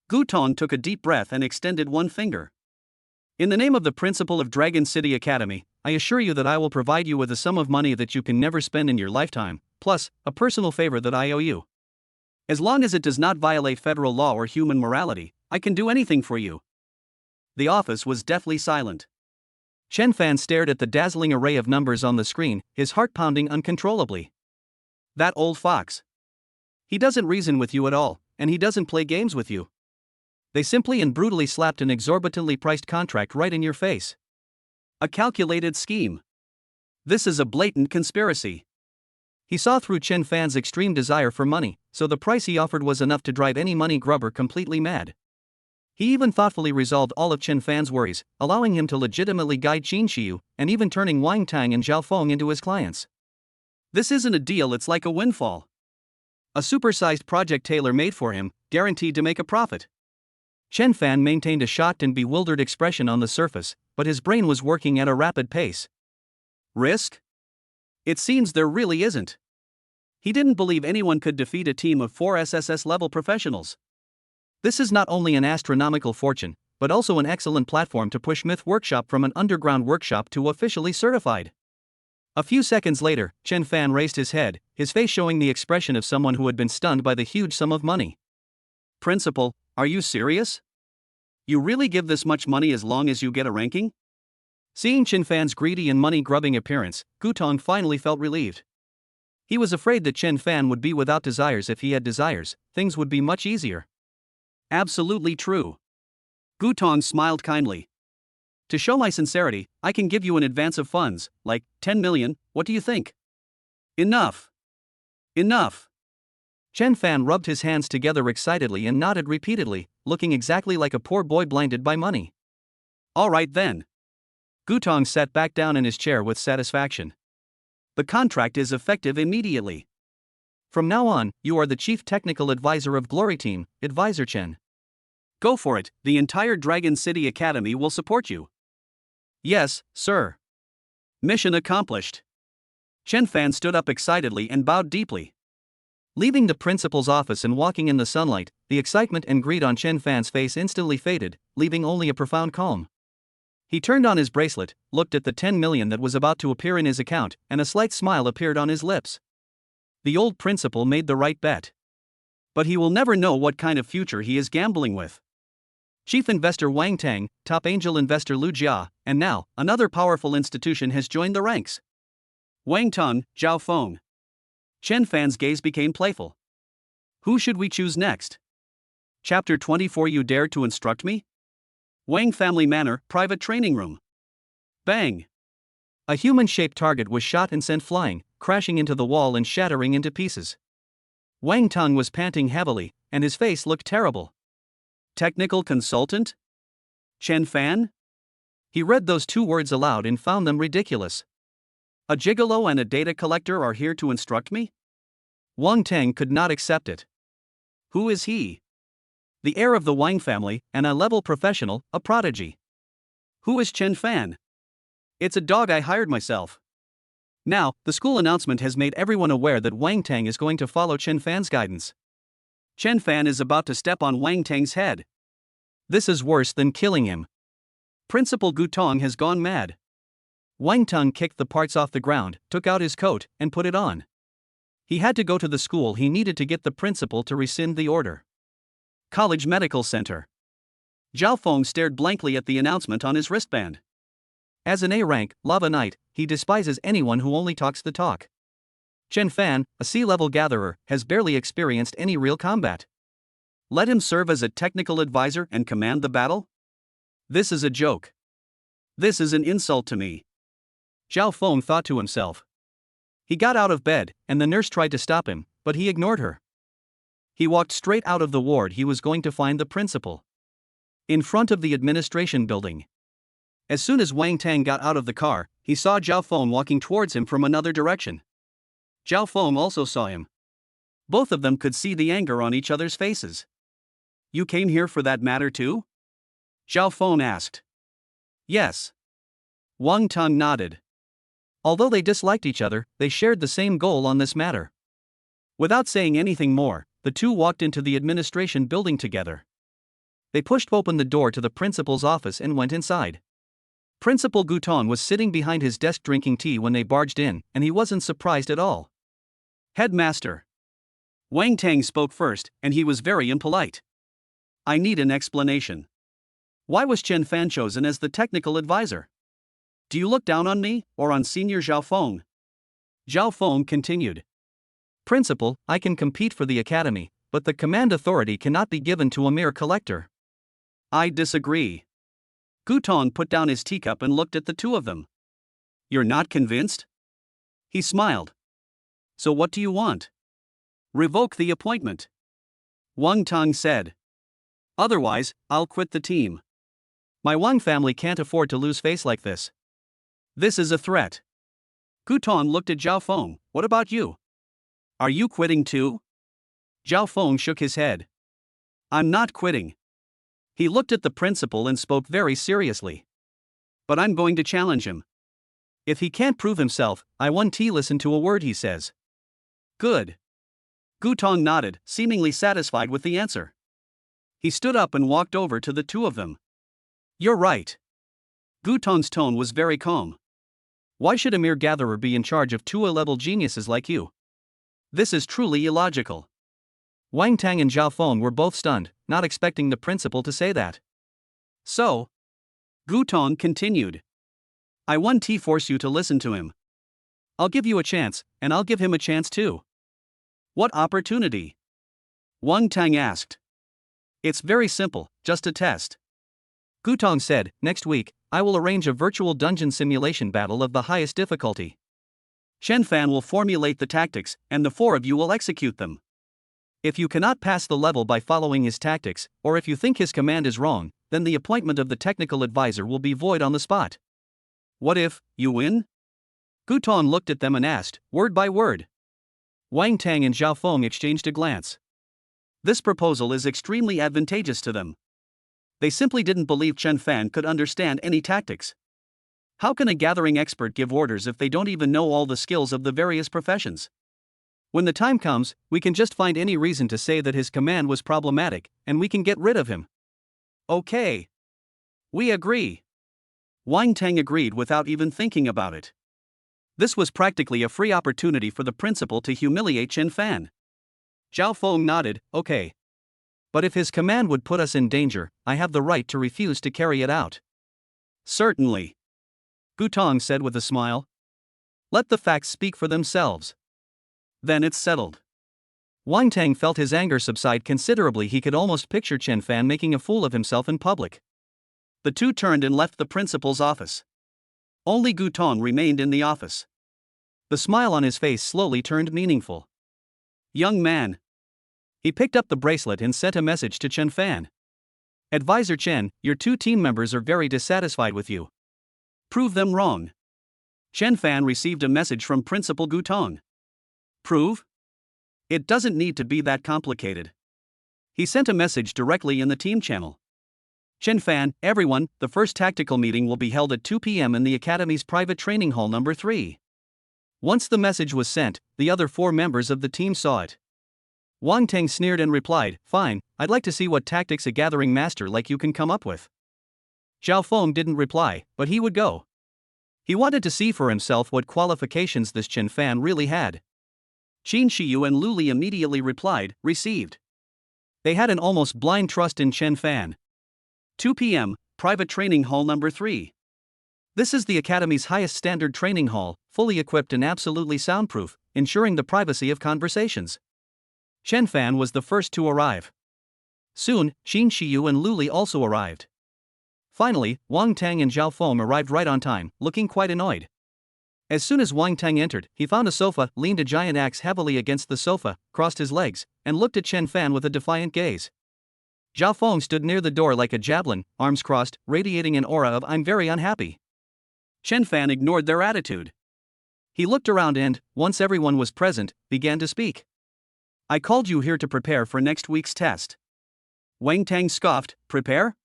Gutong took a deep breath and extended one finger. In the name of the principal of Dragon City Academy, I assure you that I will provide you with a sum of money that you can never spend in your lifetime, plus a personal favor that I owe you. As long as it does not violate federal law or human morality, I can do anything for you. The office was deathly silent. Chen Fan stared at the dazzling array of numbers on the screen, his heart pounding uncontrollably. That old fox. He doesn't reason with you at all, and he doesn't play games with you. They simply and brutally slapped an exorbitantly priced contract right in your face. A calculated scheme. This is a blatant conspiracy. He saw through Chen Fan's extreme desire for money, so the price he offered was enough to drive any money grubber completely mad. He even thoughtfully resolved all of Chen Fan's worries, allowing him to legitimately guide Qin Xiu, and even turning Wang Tang and Zhao Feng into his clients. This isn't a deal, it's like a windfall. A supersized project tailor-made for him, guaranteed to make a profit. Chen Fan maintained a shocked and bewildered expression on the surface, but his brain was working at a rapid pace. Risk? It seems there really isn't. He didn't believe anyone could defeat a team of 4 SSS-level professionals. This is not only an astronomical fortune, but also an excellent platform to push Myth Workshop from an underground workshop to officially certified. A few seconds later, Chen Fan raised his head, his face showing the expression of someone who had been stunned by the huge sum of money. Principal, are you serious? You really give this much money as long as you get a ranking? Seeing Chen Fan's greedy and money-grubbing appearance, Gutong finally felt relieved. He was afraid that Chen Fan would be without desires. If he had desires, things would be much easier. Absolutely true. Gutong smiled kindly. To show my sincerity, I can give you an advance of funds, like 10 million, what do you think? Enough. Enough. Chen Fan rubbed his hands together excitedly and nodded repeatedly, looking exactly like a poor boy blinded by money. All right then. Gutong sat back down in his chair with satisfaction. The contract is effective immediately. From now on, you are the chief technical advisor of Glory Team, Advisor Chen. Go for it, the entire Dragon City Academy will support you. Yes, sir. Mission accomplished. Chen Fan stood up excitedly and bowed deeply. Leaving the principal's office and walking in the sunlight, the excitement and greed on Chen Fan's face instantly faded, leaving only a profound calm. He turned on his bracelet, looked at the 10 million that was about to appear in his account, and a slight smile appeared on his lips. The old principal made the right bet. But he will never know what kind of future he is gambling with. Chief investor Wang Tang, top angel investor Lu Jia, and now, another powerful institution has joined the ranks. Wang Tang, Zhao Feng. Chen Fan's gaze became playful. Who should we choose next? Chapter 24. You dare to instruct me? Wang Family Manor, private training room. Bang! A human-shaped target was shot and sent flying, crashing into the wall and shattering into pieces. Wang Tang was panting heavily, and his face looked terrible. Technical consultant? Chen Fan? He read those two words aloud and found them ridiculous. A gigolo and a data collector are here to instruct me? Wang Tang could not accept it. Who is he? The heir of the Wang family, an A-level professional, a prodigy. Who is Chen Fan? It's a dog I hired myself. Now, the school announcement has made everyone aware that Wang Tang is going to follow Chen Fan's guidance. Chen Fan is about to step on Wang Tang's head. This is worse than killing him. Principal Gutong has gone mad. Wang Tang kicked the parts off the ground, took out his coat, and put it on. He had to go to the school. He needed to get the principal to rescind the order. College Medical Center. Zhao Feng stared blankly at the announcement on his wristband. As an A-rank, Lava Knight, he despises anyone who only talks the talk. Chen Fan, a C-level gatherer, has barely experienced any real combat. Let him serve as a technical advisor and command the battle? This is a joke. This is an insult to me. Zhao Feng thought to himself. He got out of bed, and the nurse tried to stop him, but he ignored her. He walked straight out of the ward. He was going to find the principal. In front of the administration building. As soon as Wang Tang got out of the car, he saw Zhao Feng walking towards him from another direction. Zhao Feng also saw him. Both of them could see the anger on each other's faces. You came here for that matter too? Zhao Feng asked. Yes. Wang Tang nodded. Although they disliked each other, they shared the same goal on this matter. Without saying anything more, the two walked into the administration building together. They pushed open the door to the principal's office and went inside. Principal Gutong was sitting behind his desk drinking tea when they barged in, and he wasn't surprised at all. Headmaster. Wang Tang spoke first, and he was very impolite. I need an explanation. Why was Chen Fan chosen as the technical advisor? Do you look down on me, or on Senior Zhao Feng? Zhao Feng continued. Principal, I can compete for the academy, but the command authority cannot be given to a mere collector. I disagree. Gutong put down his teacup and looked at the two of them. You're not convinced? He smiled. So what do you want? Revoke the appointment. Wang Tang said. Otherwise, I'll quit the team. My Wang family can't afford to lose face like this. This is a threat. Gutong looked at Zhao Feng. What about you? Are you quitting too? Zhao Feng shook his head. I'm not quitting. He looked at the principal and spoke very seriously. But I'm going to challenge him. If he can't prove himself, I won't listen to a word he says. Good. Gutong nodded, seemingly satisfied with the answer. He stood up and walked over to the two of them. You're right. Gutong's tone was very calm. Why should a mere gatherer be in charge of two A-level geniuses like you? This is truly illogical. Wang Tang and Zhao Feng were both stunned, not expecting the principal to say that. So, Gutong continued. I won't force you to listen to him. I'll give you a chance, and I'll give him a chance too. What opportunity? Wang Tang asked. It's very simple, just a test. Gutong said, next week, I will arrange a virtual dungeon simulation battle of the highest difficulty. Chen Fan will formulate the tactics, and the four of you will execute them. If you cannot pass the level by following his tactics, or if you think his command is wrong, then the appointment of the technical advisor will be void on the spot. What if you win? Gutong looked at them and asked, word by word. Wang Tang and Zhao Feng exchanged a glance. This proposal is extremely advantageous to them. They simply didn't believe Chen Fan could understand any tactics. How can a gathering expert give orders if they don't even know all the skills of the various professions? When the time comes, we can just find any reason to say that his command was problematic, and we can get rid of him. Okay. We agree. Wang Tang agreed without even thinking about it. This was practically a free opportunity for the principal to humiliate Chen Fan. Zhao Feng nodded, okay. But if his command would put us in danger, I have the right to refuse to carry it out. Certainly. Gutong said with a smile. Let the facts speak for themselves. Then it's settled. Wang Tang felt his anger subside considerably. He could almost picture Chen Fan making a fool of himself in public. The two turned and left the principal's office. Only Gutong remained in the office. The smile on his face slowly turned meaningful. Young man. He picked up the bracelet and sent a message to Chen Fan. Advisor Chen, your two team members are very dissatisfied with you. Prove them wrong. Chen Fan received a message from Principal Gutong. Prove? It doesn't need to be that complicated. He sent a message directly in the team channel. Chen Fan, everyone, the first tactical meeting will be held at 2 p.m. in the Academy's private training hall number 3. Once the message was sent, the other 4 members of the team saw it. Wang Tang sneered and replied, fine, I'd like to see what tactics a gathering master like you can come up with. Zhao Feng didn't reply, but he would go. He wanted to see for himself what qualifications this Chen Fan really had. Qin Shiyu and Lu Li immediately replied, received. They had an almost blind trust in Chen Fan. 2 p.m., private training hall number 3. This is the Academy's highest standard training hall, fully equipped and absolutely soundproof, ensuring the privacy of conversations. Chen Fan was the first to arrive. Soon, Qin Shiyu and Lu Li also arrived. Finally, Wang Tang and Zhao Feng arrived right on time, looking quite annoyed. As soon as Wang Tang entered, he found a sofa, leaned a giant axe heavily against the sofa, crossed his legs, and looked at Chen Fan with a defiant gaze. Zhao Feng stood near the door like a javelin, arms crossed, radiating an aura of I'm very unhappy. Chen Fan ignored their attitude. He looked around and, once everyone was present, began to speak. I called you here to prepare for next week's test. Wang Tang scoffed, prepare?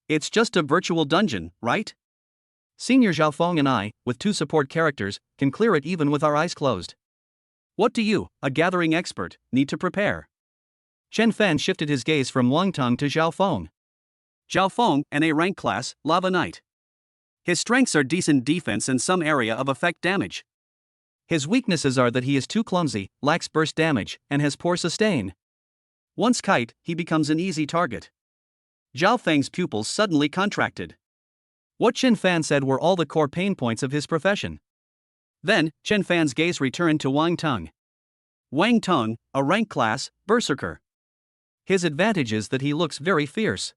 It's just a virtual dungeon, right? Senior Zhao Feng and I, with 2 support characters, can clear it even with our eyes closed. What do you, a gathering expert, need to prepare? Chen Fan shifted his gaze from Wang Tang to Zhao Feng. Zhao Feng, an A-rank class, Lava Knight. His strengths are decent defense and some area of effect damage. His weaknesses are that he is too clumsy, lacks burst damage, and has poor sustain. Once kite, he becomes an easy target. Zhao Feng's pupils suddenly contracted. What Chen Fan said were all the core pain points of his profession. Then, Chen Fan's gaze returned to Wang Teng. Wang Teng, a rank class, berserker. His advantage is that he looks very fierce.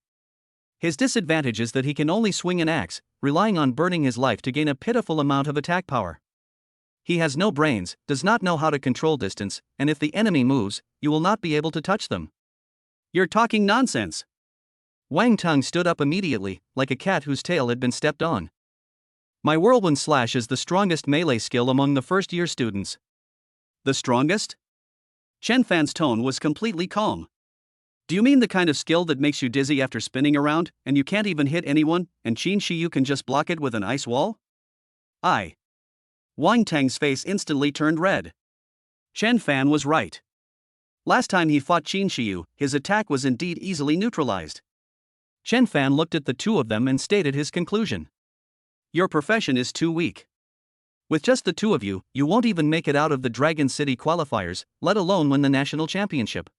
His disadvantage is that he can only swing an axe, relying on burning his life to gain a pitiful amount of attack power. He has no brains, does not know how to control distance, and if the enemy moves, you will not be able to touch them. You're talking nonsense. Wang Teng stood up immediately, like a cat whose tail had been stepped on. My whirlwind slash is the strongest melee skill among the first-year students. The strongest? Chen Fan's tone was completely calm. Do you mean the kind of skill that makes you dizzy after spinning around, and you can't even hit anyone, and Qin Shiyu can just block it with an ice wall? Wang Teng's face instantly turned red. Chen Fan was right. Last time he fought Qin Shiyu, his attack was indeed easily neutralized. Chen Fan looked at the two of them and stated his conclusion. Your profession is too weak. With just the two of you, you won't even make it out of the Dragon City qualifiers, let alone win the national championship.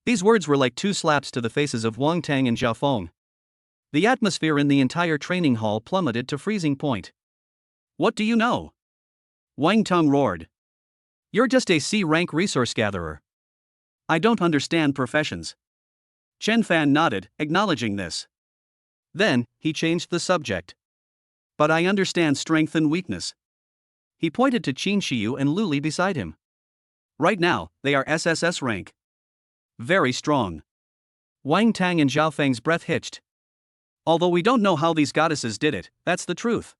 These words were like two slaps to the faces of Wang Teng and Zhao Feng. The atmosphere in the entire training hall plummeted to freezing point. What do you know? Wang Teng roared. You're just a C-rank resource gatherer. I don't understand professions. Chen Fan nodded, acknowledging this. Then, he changed the subject. But I understand strength and weakness. He pointed to Qin Shiyu and Luli beside him. Right now, they are SSS rank. Very strong. Wang Tang and Zhao Feng's breath hitched. Although we don't know how these goddesses did it, that's the truth.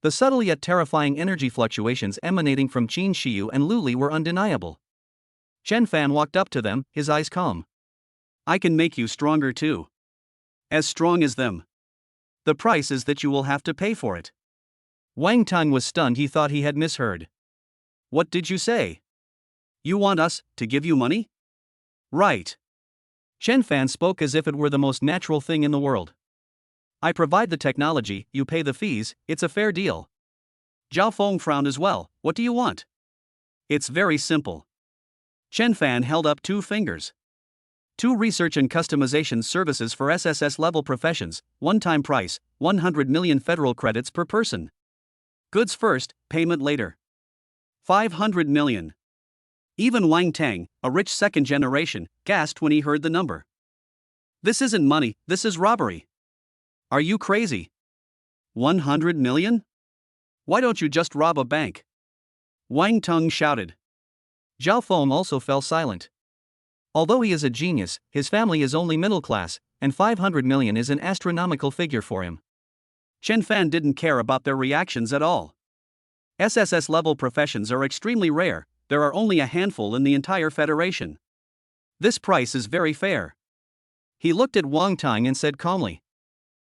The subtle yet terrifying energy fluctuations emanating from Qin Shiyu and Luli were undeniable. Chen Fan walked up to them, his eyes calm. I can make you stronger too. As strong as them. The price is that you will have to pay for it. Wang Tang was stunned. He thought he had misheard. What did you say? You want us to give you money? Right. Chen Fan spoke as if it were the most natural thing in the world. I provide the technology, you pay the fees, it's a fair deal. Zhao Feng frowned as well. What do you want? It's very simple. Chen Fan held up 2 fingers. 2 research and customization services for SSS level professions, one-time price, 100 million federal credits per person. Goods first, payment later. 500 million. Even Wang Teng, a rich second generation, gasped when he heard the number. This isn't money, this is robbery. Are you crazy? 100 million? Why don't you just rob a bank? Wang Teng shouted. Zhao Feng also fell silent. Although he is a genius, his family is only middle class, and 500 million is an astronomical figure for him. Chen Fan didn't care about their reactions at all. SSS level professions are extremely rare, there are only a handful in the entire federation. This price is very fair. He looked at Wang Teng and said calmly.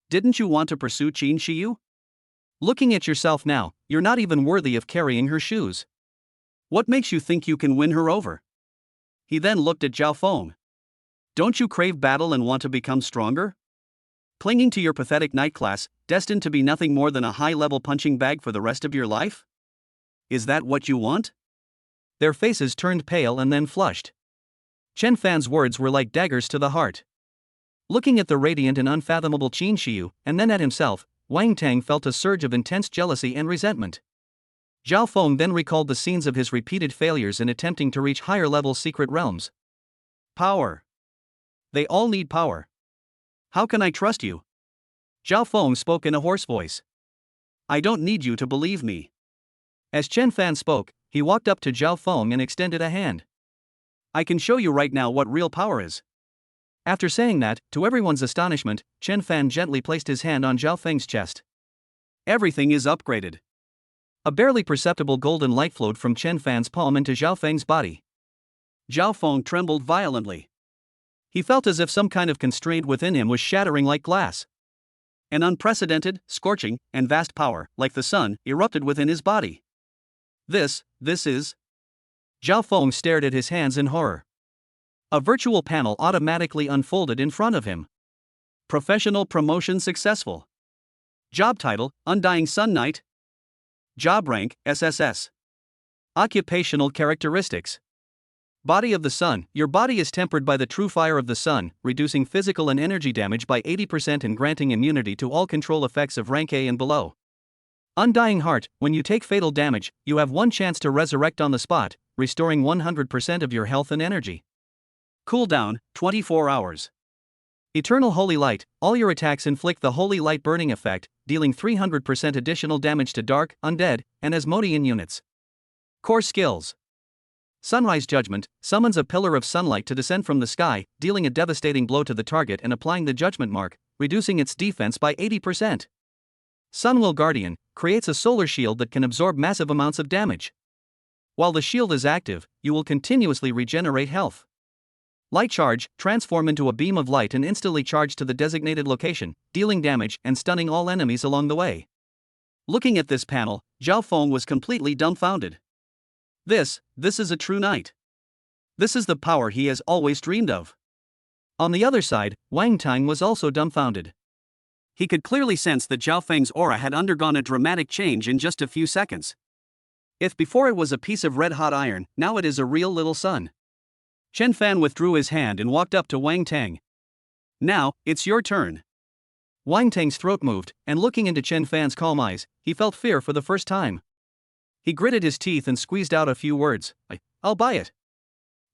Didn't you want to pursue Qin Shiyu? Looking at yourself now, you're not even worthy of carrying her shoes. What makes you think you can win her over? He then looked at Zhao Feng. Don't you crave battle and want to become stronger? Clinging to your pathetic night class, destined to be nothing more than a high-level punching bag for the rest of your life? Is that what you want? Their faces turned pale and then flushed. Chen Fan's words were like daggers to the heart. Looking at the radiant and unfathomable Qin Shiyu, and then at himself, Wang Teng felt a surge of intense jealousy and resentment. Zhao Feng then recalled the scenes of his repeated failures in attempting to reach higher-level secret realms. Power. They all need power. How can I trust you? Zhao Feng spoke in a hoarse voice. I don't need you to believe me. As Chen Fan spoke, he walked up to Zhao Feng and extended a hand. I can show you right now what real power is. After saying that, to everyone's astonishment, Chen Fan gently placed his hand on Zhao Feng's chest. Everything is upgraded. A barely perceptible golden light flowed from Chen Fan's palm into Zhao Feng's body. Zhao Feng trembled violently. He felt as if some kind of constraint within him was shattering like glass. An unprecedented, scorching, and vast power, like the sun, erupted within his body. This is... Zhao Feng stared at his hands in horror. A virtual panel automatically unfolded in front of him. Professional promotion successful. Job title, Undying Sun Knight. Job rank, SSS. Occupational characteristics. Body of the sun. Your body is tempered by the true fire of the sun, reducing physical and energy damage by 80% and granting immunity to all control effects of rank A and below. Undying heart. When you take fatal damage, you have one chance to resurrect on the spot, restoring 100% of your health and energy. Cooldown, 24 hours. Eternal holy light. All your attacks inflict the holy light burning effect, dealing 300% additional damage to dark, undead, and Asmodean units. Core skills. Sunrise Judgment summons a pillar of sunlight to descend from the sky, dealing a devastating blow to the target and applying the judgment mark, reducing its defense by 80%. Sunwill Guardian creates a solar shield that can absorb massive amounts of damage. While the shield is active, you will continuously regenerate health. Light Charge transform into a beam of light and instantly charge to the designated location, dealing damage and stunning all enemies along the way. Looking at this panel, Zhao Feng was completely dumbfounded. This is a true knight. This is the power he has always dreamed of. On the other side, Wang Tang was also dumbfounded. He could clearly sense that Zhao Feng's aura had undergone a dramatic change in just a few seconds. If before it was a piece of red-hot iron, now it is a real little sun. Chen Fan withdrew his hand and walked up to Wang Tang. Now, it's your turn. Wang Tang's throat moved, and looking into Chen Fan's calm eyes, he felt fear for the first time. He gritted his teeth and squeezed out a few words. I'll buy it.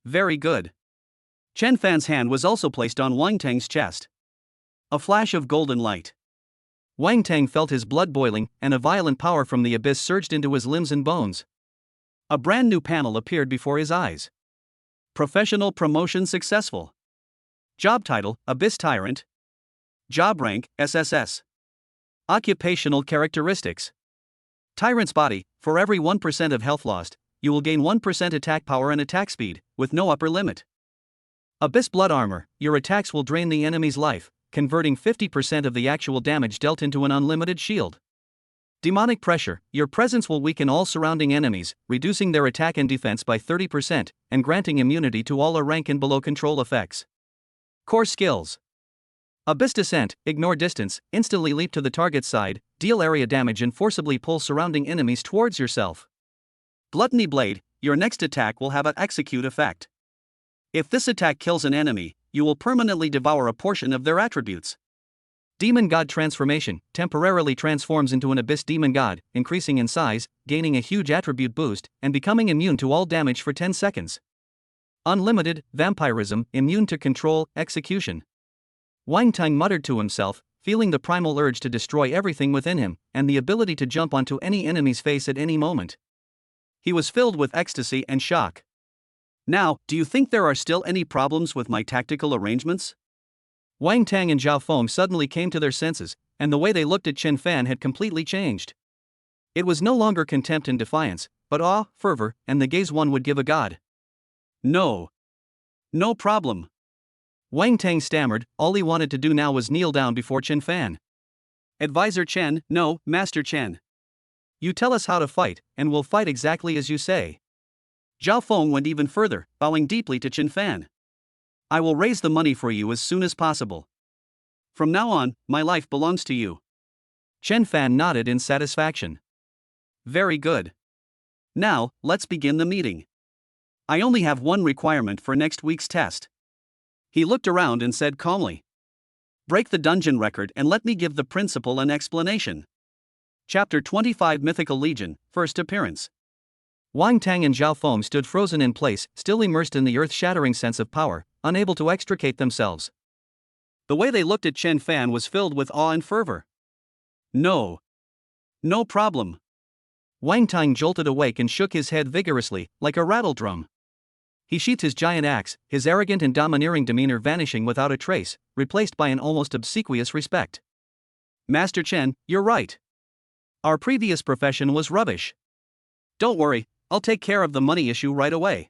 Very good. Chen Fan's hand was also placed on Wang Tang's chest. A flash of golden light. Wang Tang felt his blood boiling, and a violent power from the abyss surged into his limbs and bones. A brand new panel appeared before his eyes. Professional promotion successful. Job title, Abyss Tyrant. Job rank, SSS. Occupational characteristics. Tyrant's body. For every 1% of health lost, you will gain 1% attack power and attack speed, with no upper limit. Abyss Blood Armor. Your attacks will drain the enemy's life, converting 50% of the actual damage dealt into an unlimited shield. Demonic Pressure. Your presence will weaken all surrounding enemies, reducing their attack and defense by 30%, and granting immunity to all rank and below control effects. Core skills. Abyss Descent. Ignore distance, instantly leap to the target's side, deal area damage and forcibly pull surrounding enemies towards yourself. Gluttony Blade. Your next attack will have an execute effect. If this attack kills an enemy, you will permanently devour a portion of their attributes. Demon God Transformation temporarily transforms into an Abyss Demon God, increasing in size, gaining a huge attribute boost, and becoming immune to all damage for 10 seconds. Unlimited Vampirism, immune to control, execution. Wang Tang muttered to himself, feeling the primal urge to destroy everything within him, and the ability to jump onto any enemy's face at any moment. He was filled with ecstasy and shock. Now, do you think there are still any problems with my tactical arrangements? Wang Tang and Zhao Feng suddenly came to their senses, and the way they looked at Chen Fan had completely changed. It was no longer contempt and defiance, but awe, fervor, and the gaze one would give a god. No problem. Wang Tang stammered. All he wanted to do now was kneel down before Chen Fan. Advisor Chen. No, Master Chen. You tell us how to fight, and we'll fight exactly as you say. Zhao Feng went even further, bowing deeply to Chen Fan. I will raise the money for you as soon as possible. From now on, my life belongs to you. Chen Fan nodded in satisfaction. Very good. Now, let's begin the meeting. I only have one requirement for next week's test. He looked around and said calmly. Break the dungeon record and let me give the principal an explanation. Chapter 25 Mythical Legion, First Appearance. Wang Tang and Zhao Feng stood frozen in place, still immersed in the earth-shattering sense of power, unable to extricate themselves. The way they looked at Chen Fan was filled with awe and fervor. No problem. Wang Tang jolted awake and shook his head vigorously, like a rattledrum. He sheathed his giant axe, his arrogant and domineering demeanor vanishing without a trace, replaced by an almost obsequious respect. Master Chen, you're right. Our previous profession was rubbish. Don't worry, I'll take care of the money issue right away.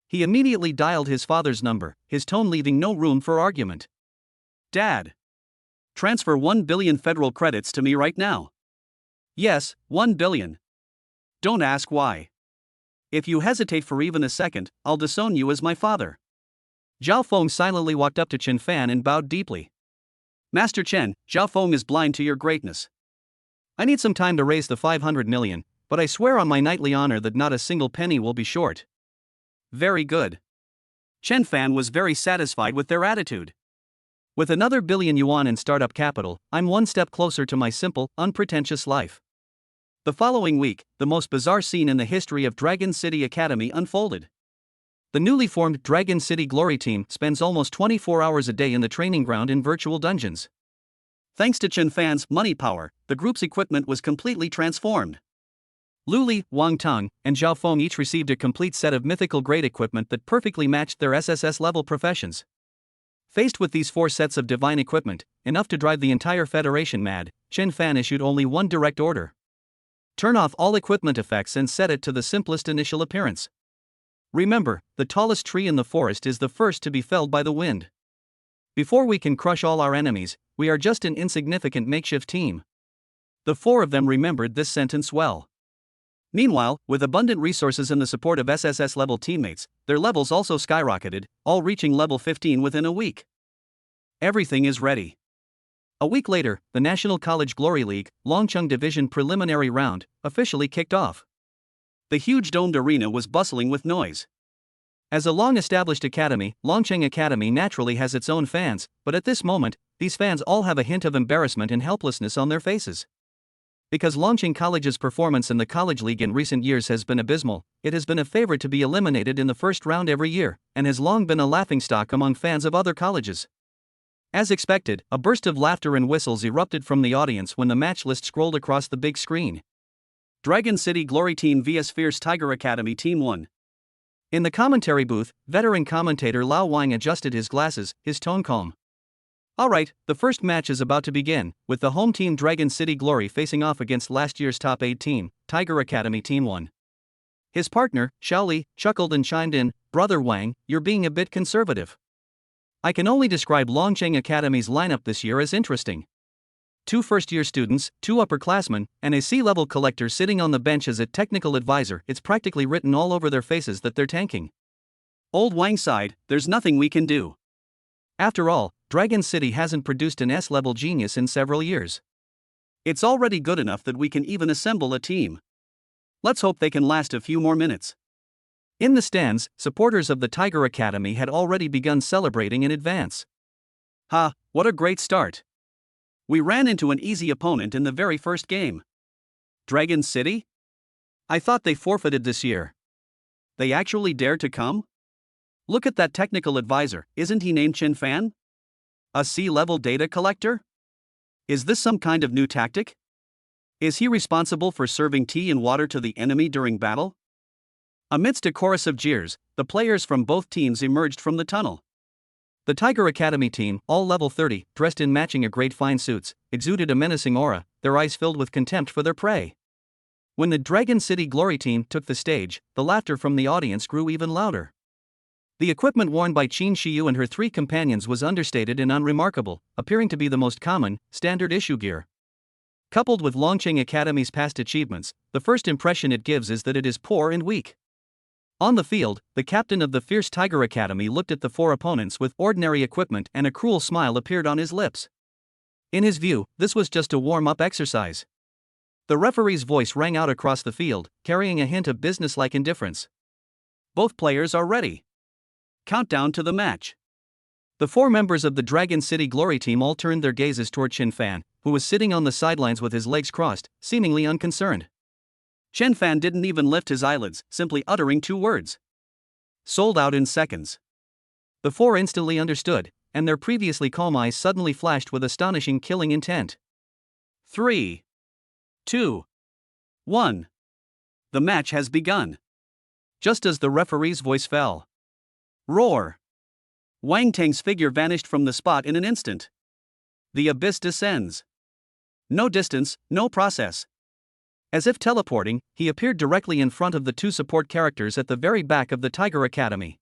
He immediately dialed his father's number, his tone leaving no room for argument. Dad. Transfer 1 billion federal credits to me right now. Yes, 1 billion. Don't ask why. If you hesitate for even a second, I'll disown you as my father. Zhao Feng silently walked up to Chen Fan and bowed deeply. Master Chen, Zhao Feng is blind to your greatness. I need some time to raise the 500 million, but I swear on my knightly honor that not a single penny will be short. Very good. Chen Fan was very satisfied with their attitude. With another billion yuan in startup capital, I'm one step closer to my simple, unpretentious life. The following week, the most bizarre scene in the history of Dragon City Academy unfolded. The newly formed Dragon City Glory team spends almost 24 hours a day in the training ground in virtual dungeons. Thanks to Chen Fan's money power, the group's equipment was completely transformed. Lu Li, Wang Tong, and Zhao Feng each received a complete set of mythical grade equipment that perfectly matched their SSS level professions. Faced with these 4 sets of divine equipment, enough to drive the entire Federation mad, Chen Fan issued only one direct order. Turn off all equipment effects and set it to the simplest initial appearance. Remember, the tallest tree in the forest is the first to be felled by the wind. Before we can crush all our enemies, we are just an insignificant makeshift team. The 4 of them remembered this sentence well. Meanwhile, with abundant resources and the support of SSS level teammates, their levels also skyrocketed, all reaching level 15 within a week. Everything is ready. A week later, the National College Glory League, Longcheng Division preliminary round, officially kicked off. The huge domed arena was bustling with noise. As a long-established academy, Longcheng Academy naturally has its own fans, but at this moment, these fans all have a hint of embarrassment and helplessness on their faces. Because Longcheng College's performance in the College League in recent years has been abysmal, it has been a favorite to be eliminated in the first round every year, and has long been a laughingstock among fans of other colleges. As expected, a burst of laughter and whistles erupted from the audience when the match list scrolled across the big screen. Dragon City Glory Team vs Fierce Tiger Academy Team 1. In the commentary booth, veteran commentator Lao Wang adjusted his glasses, his tone calm. Alright, the first match is about to begin, with the home team Dragon City Glory facing off against last year's top 8 team, Tiger Academy Team 1. His partner, Xiaoli, chuckled and chimed in, "Brother Wang, you're being a bit conservative. I can only describe Longcheng Academy's lineup this year as interesting. 2 first-year students, 2 upperclassmen, and a C-level collector sitting on the bench as a technical advisor. It's practically written all over their faces that they're tanking." Old Wang sighed, "There's nothing we can do. After all, Dragon City hasn't produced an S-level genius in several years. It's already good enough that we can even assemble a team. Let's hope they can last a few more minutes." In the stands, supporters of the Tiger Academy had already begun celebrating in advance. "Ha, what a great start. We ran into an easy opponent in the very first game. Dragon City? I thought they forfeited this year. They actually dared to come? Look at that technical advisor, isn't he named Chen Fan? A C-level data collector? Is this some kind of new tactic? Is he responsible for serving tea and water to the enemy during battle?" Amidst a chorus of jeers, the players from both teams emerged from the tunnel. The Tiger Academy team, all level 30, dressed in matching grade fine suits, exuded a menacing aura, their eyes filled with contempt for their prey. When the Dragon City Glory team took the stage, the laughter from the audience grew even louder. The equipment worn by Qin Shiyu and her 3 companions was understated and unremarkable, appearing to be the most common, standard issue gear. Coupled with Longcheng Academy's past achievements, the first impression it gives is that it is poor and weak. On the field, the captain of the Fierce Tiger Academy looked at the 4 opponents with ordinary equipment and a cruel smile appeared on his lips. In his view, this was just a warm-up exercise. The referee's voice rang out across the field, carrying a hint of businesslike indifference. "Both players are ready. Countdown to the match." The 4 members of the Dragon City Glory team all turned their gazes toward Chen Fan, who was sitting on the sidelines with his legs crossed, seemingly unconcerned. Chen Fan didn't even lift his eyelids, simply uttering 2 words. "Sold out in seconds." The 4 instantly understood, and their previously calm eyes suddenly flashed with astonishing killing intent. 3, 2, 1. The match has begun. Just as the referee's voice fell. Roar! Wang Tang's figure vanished from the spot in an instant. The abyss descends. No distance, no process. As if teleporting, he appeared directly in front of the 2 support characters at the very back of the Tiger Academy.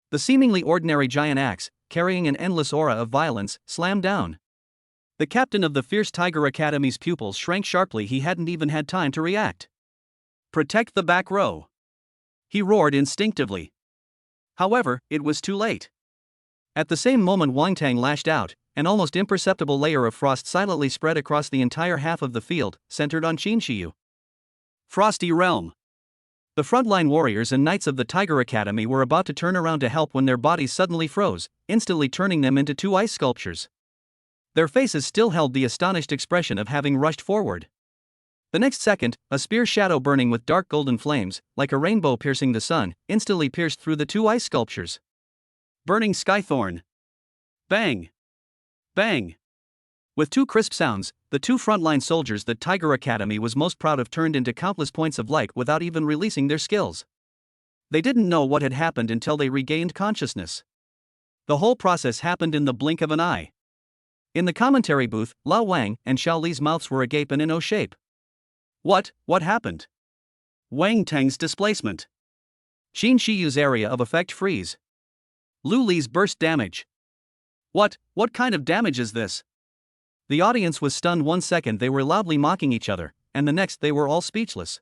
The seemingly ordinary giant axe, carrying an endless aura of violence, slammed down. The captain of the Fierce Tiger Academy's pupils shrank sharply. He hadn't even had time to react. "Protect the back row," he roared instinctively. However, it was too late. At the same moment Wang Tang lashed out, an almost imperceptible layer of frost silently spread across the entire half of the field, centered on Shinshiyu. Frosty Realm. The frontline warriors and knights of the Tiger Academy were about to turn around to help when their bodies suddenly froze, instantly turning them into two ice sculptures. Their faces still held the astonished expression of having rushed forward. The next second, a spear shadow burning with dark golden flames, like a rainbow piercing the sun, instantly pierced through the two ice sculptures. Burning Skythorn. Bang! Bang! With two crisp sounds, the two frontline soldiers that Tiger Academy was most proud of turned into countless points of light without even releasing their skills. They didn't know what had happened until they regained consciousness. The whole process happened in the blink of an eye. In the commentary booth, Lao Wang and Xiao Li's mouths were agape and in O shape. What happened? Wang Teng's displacement. Xin Shiyu's area of effect freeze. Lu Li's burst damage. What kind of damage is this? The audience was stunned. 1 second they were loudly mocking each other, and the next they were all speechless.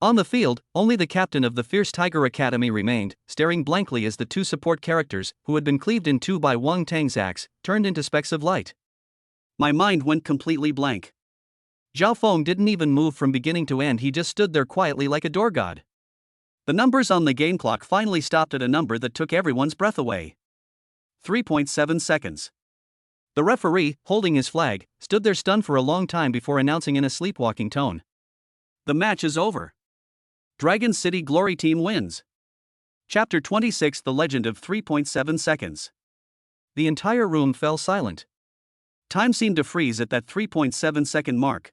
On the field, only the captain of the fierce Tiger Academy remained, staring blankly as the two support characters, who had been cleaved in two by Wang Teng's axe, turned into specks of light. My mind went completely blank. Zhao Feng didn't even move from beginning to end. He just stood there quietly like a door god. The numbers on the game clock finally stopped at a number that took everyone's breath away. 3.7 seconds. The referee, holding his flag, stood there stunned for a long time before announcing in a sleepwalking tone. The match is over. Dragon City Glory Team wins. Chapter 26: The Legend of 3.7 Seconds. The entire room fell silent. Time seemed to freeze at that 3.7 second mark.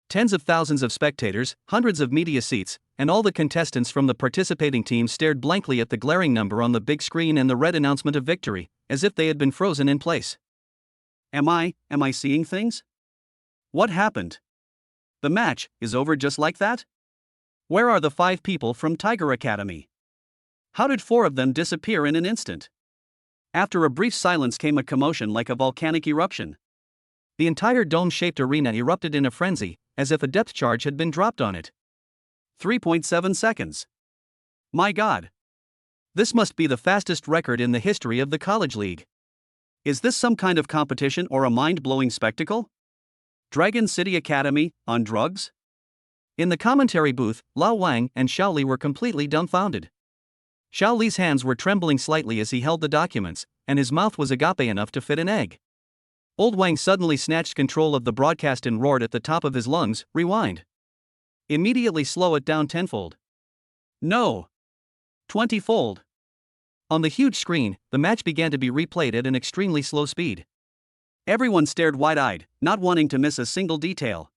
Tens of thousands of spectators, hundreds of media seats, and all the contestants from the participating teams stared blankly at the glaring number on the big screen and the red announcement of victory, as if they had been frozen in place. Am I seeing things? What happened? The match is over just like that? Where are the 5 people from Tiger Academy? How did 4 of them disappear in an instant? After a brief silence came a commotion like a volcanic eruption. The entire dome-shaped arena erupted in a frenzy, as if a depth charge had been dropped on it. 3.7 seconds. My God! This must be the fastest record in the history of the College League. Is this some kind of competition or a mind-blowing spectacle? Dragon City Academy, on drugs? In the commentary booth, Lao Wang and Xiao Li were completely dumbfounded. Xiao Li's hands were trembling slightly as he held the documents, and his mouth was agape enough to fit an egg. Old Wang suddenly snatched control of the broadcast and roared at the top of his lungs, "Rewind. Immediately slow it down tenfold. No. 20-fold." On the huge screen, the match began to be replayed at an extremely slow speed. Everyone stared wide-eyed, not wanting to miss a single detail.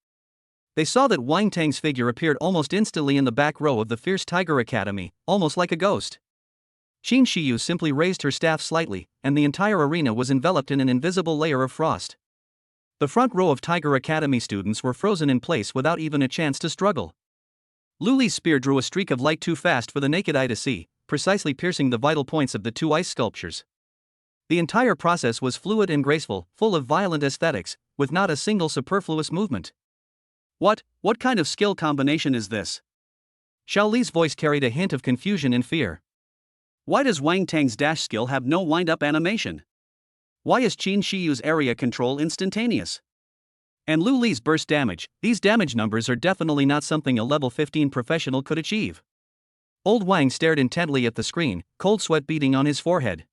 They saw that Wang Teng's figure appeared almost instantly in the back row of the fierce Tiger Academy, almost like a ghost. Xin Shiyu simply raised her staff slightly, and the entire arena was enveloped in an invisible layer of frost. The front row of Tiger Academy students were frozen in place without even a chance to struggle. Lu Li's spear drew a streak of light too fast for the naked eye to see, precisely piercing the vital points of the two ice sculptures. The entire process was fluid and graceful, full of violent aesthetics, with not a single superfluous movement. What kind of skill combination is this? Xiao Li's voice carried a hint of confusion and fear. Why does Wang Teng's dash skill have no wind-up animation? Why is Qin Shiyu's area control instantaneous? And Lu Li's burst damage, these damage numbers are definitely not something a level 15 professional could achieve. Old Wang stared intently at the screen, cold sweat beading on his forehead.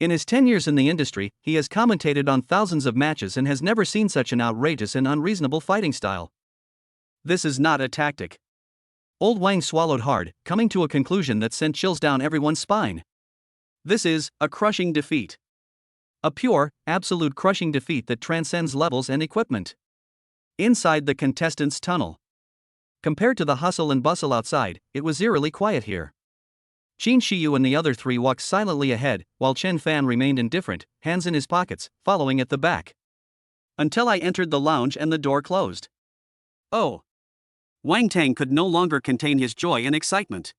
In his 10 years in the industry, he has commentated on thousands of matches and has never seen such an outrageous and unreasonable fighting style. This is not a tactic. Old Wang swallowed hard, coming to a conclusion that sent chills down everyone's spine. This is a crushing defeat. A pure, absolute crushing defeat that transcends levels and equipment. Inside the contestants' tunnel. Compared to the hustle and bustle outside, it was eerily quiet here. Qin Shiyu and the other 3 walked silently ahead, while Chen Fan remained indifferent, hands in his pockets, following at the back. Until I entered the lounge and the door closed. Oh! Wang Teng could no longer contain his joy and excitement.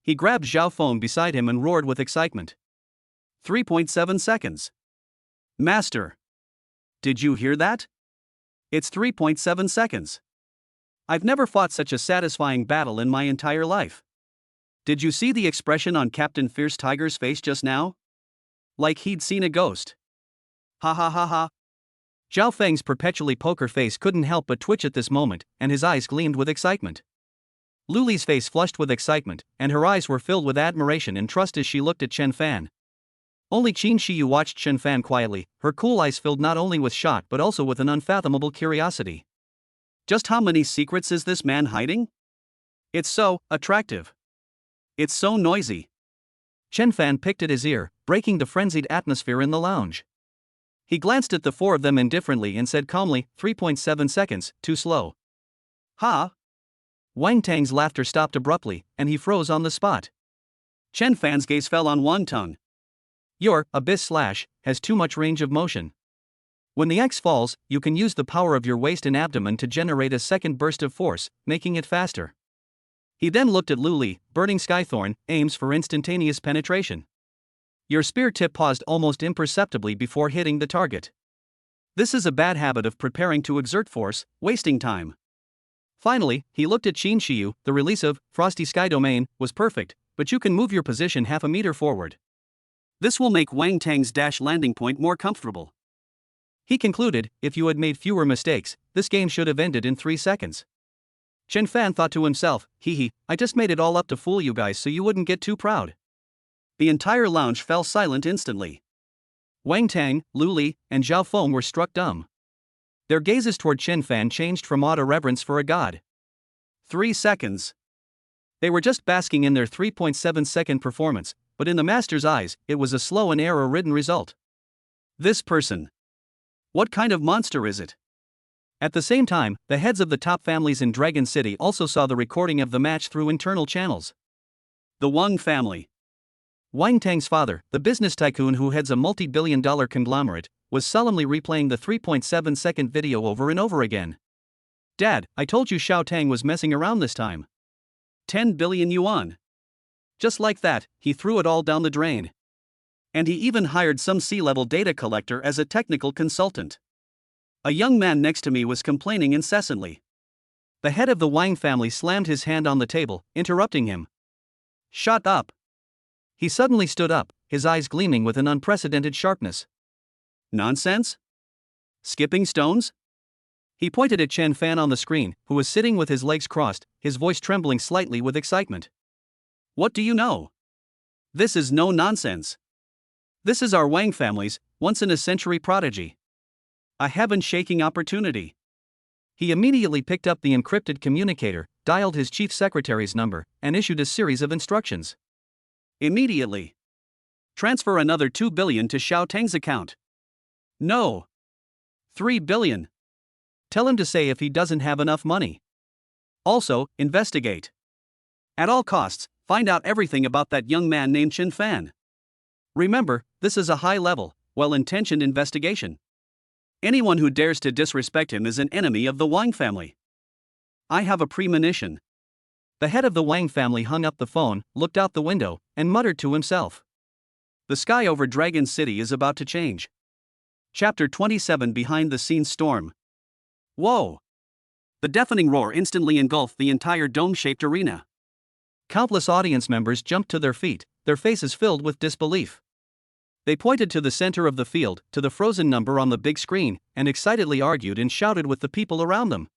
He grabbed Zhao Feng beside him and roared with excitement. 3.7 seconds. Master! Did you hear that? It's 3.7 seconds. I've never fought such a satisfying battle in my entire life. Did you see the expression on Captain Fierce Tiger's face just now? Like he'd seen a ghost. Ha ha ha ha. Zhao Feng's perpetually poker face couldn't help but twitch at this moment, and his eyes gleamed with excitement. Lu Li's face flushed with excitement, and her eyes were filled with admiration and trust as she looked at Chen Fan. Only Qin Shiyu watched Chen Fan quietly, her cool eyes filled not only with shock but also with an unfathomable curiosity. Just how many secrets is this man hiding? It's so attractive. It's so noisy. Chen Fan picked at his ear, breaking the frenzied atmosphere in the lounge. He glanced at the four of them indifferently and said calmly, 3.7 seconds, too slow. Ha! Wang Tang's laughter stopped abruptly, and he froze on the spot. Chen Fan's gaze fell on Wang Tang. Your abyss slash has too much range of motion. When the X falls, you can use the power of your waist and abdomen to generate a second burst of force, making it faster. He then looked at Lu Li, burning Skythorn, aims for instantaneous penetration. Your spear tip paused almost imperceptibly before hitting the target. This is a bad habit of preparing to exert force, wasting time. Finally, he looked at Qin Shiyu. The release of Frosty Sky Domain was perfect, but you can move your position half a meter forward. This will make Wang Tang's dash landing point more comfortable. He concluded, if you had made fewer mistakes, this game should have ended in 3 seconds. Chen Fan thought to himself, hee, I just made it all up to fool you guys so you wouldn't get too proud. The entire lounge fell silent instantly. Wang Tang, Lu Li, and Zhao Feng were struck dumb. Their gazes toward Chen Fan changed from awed reverence for a god. 3 seconds. They were just basking in their 3.7-second performance, but in the master's eyes, it was a slow and error-ridden result. This person. What kind of monster is it? At the same time, the heads of the top families in Dragon City also saw the recording of the match through internal channels. The Wang family. Wang Tang's father, the business tycoon who heads a multi-billion-dollar conglomerate, was solemnly replaying the 3.7-second video over and over again. Dad, I told you Xiao Tang was messing around this time. 10 billion yuan. Just like that, he threw it all down the drain. And he even hired some C-level data collector as a technical consultant. A young man next to me was complaining incessantly. The head of the Wang family slammed his hand on the table, interrupting him. Shut up. He suddenly stood up, his eyes gleaming with an unprecedented sharpness. Nonsense? Skipping stones? He pointed at Chen Fan on the screen, who was sitting with his legs crossed, his voice trembling slightly with excitement. What do you know? This is no nonsense. This is our Wang family's once-in-a-century prodigy. A heaven-shaking opportunity. He immediately picked up the encrypted communicator, dialed his chief secretary's number, and issued a series of instructions. Immediately. Transfer another 2 billion to Xiao Tang's account. No. 3 billion. Tell him to say if he doesn't have enough money. Also, investigate. At all costs, find out everything about that young man named Chen Fan. Remember, this is a high-level, well-intentioned investigation. Anyone who dares to disrespect him is an enemy of the Wang family. I have a premonition. The head of the Wang family hung up the phone, looked out the window, and muttered to himself. The sky over Dragon City is about to change. Chapter 27 Behind-the-Scenes Storm. Whoa! The deafening roar instantly engulfed the entire dome-shaped arena. Countless audience members jumped to their feet, their faces filled with disbelief. They pointed to the center of the field, to the frozen number on the big screen, and excitedly argued and shouted with the people around them.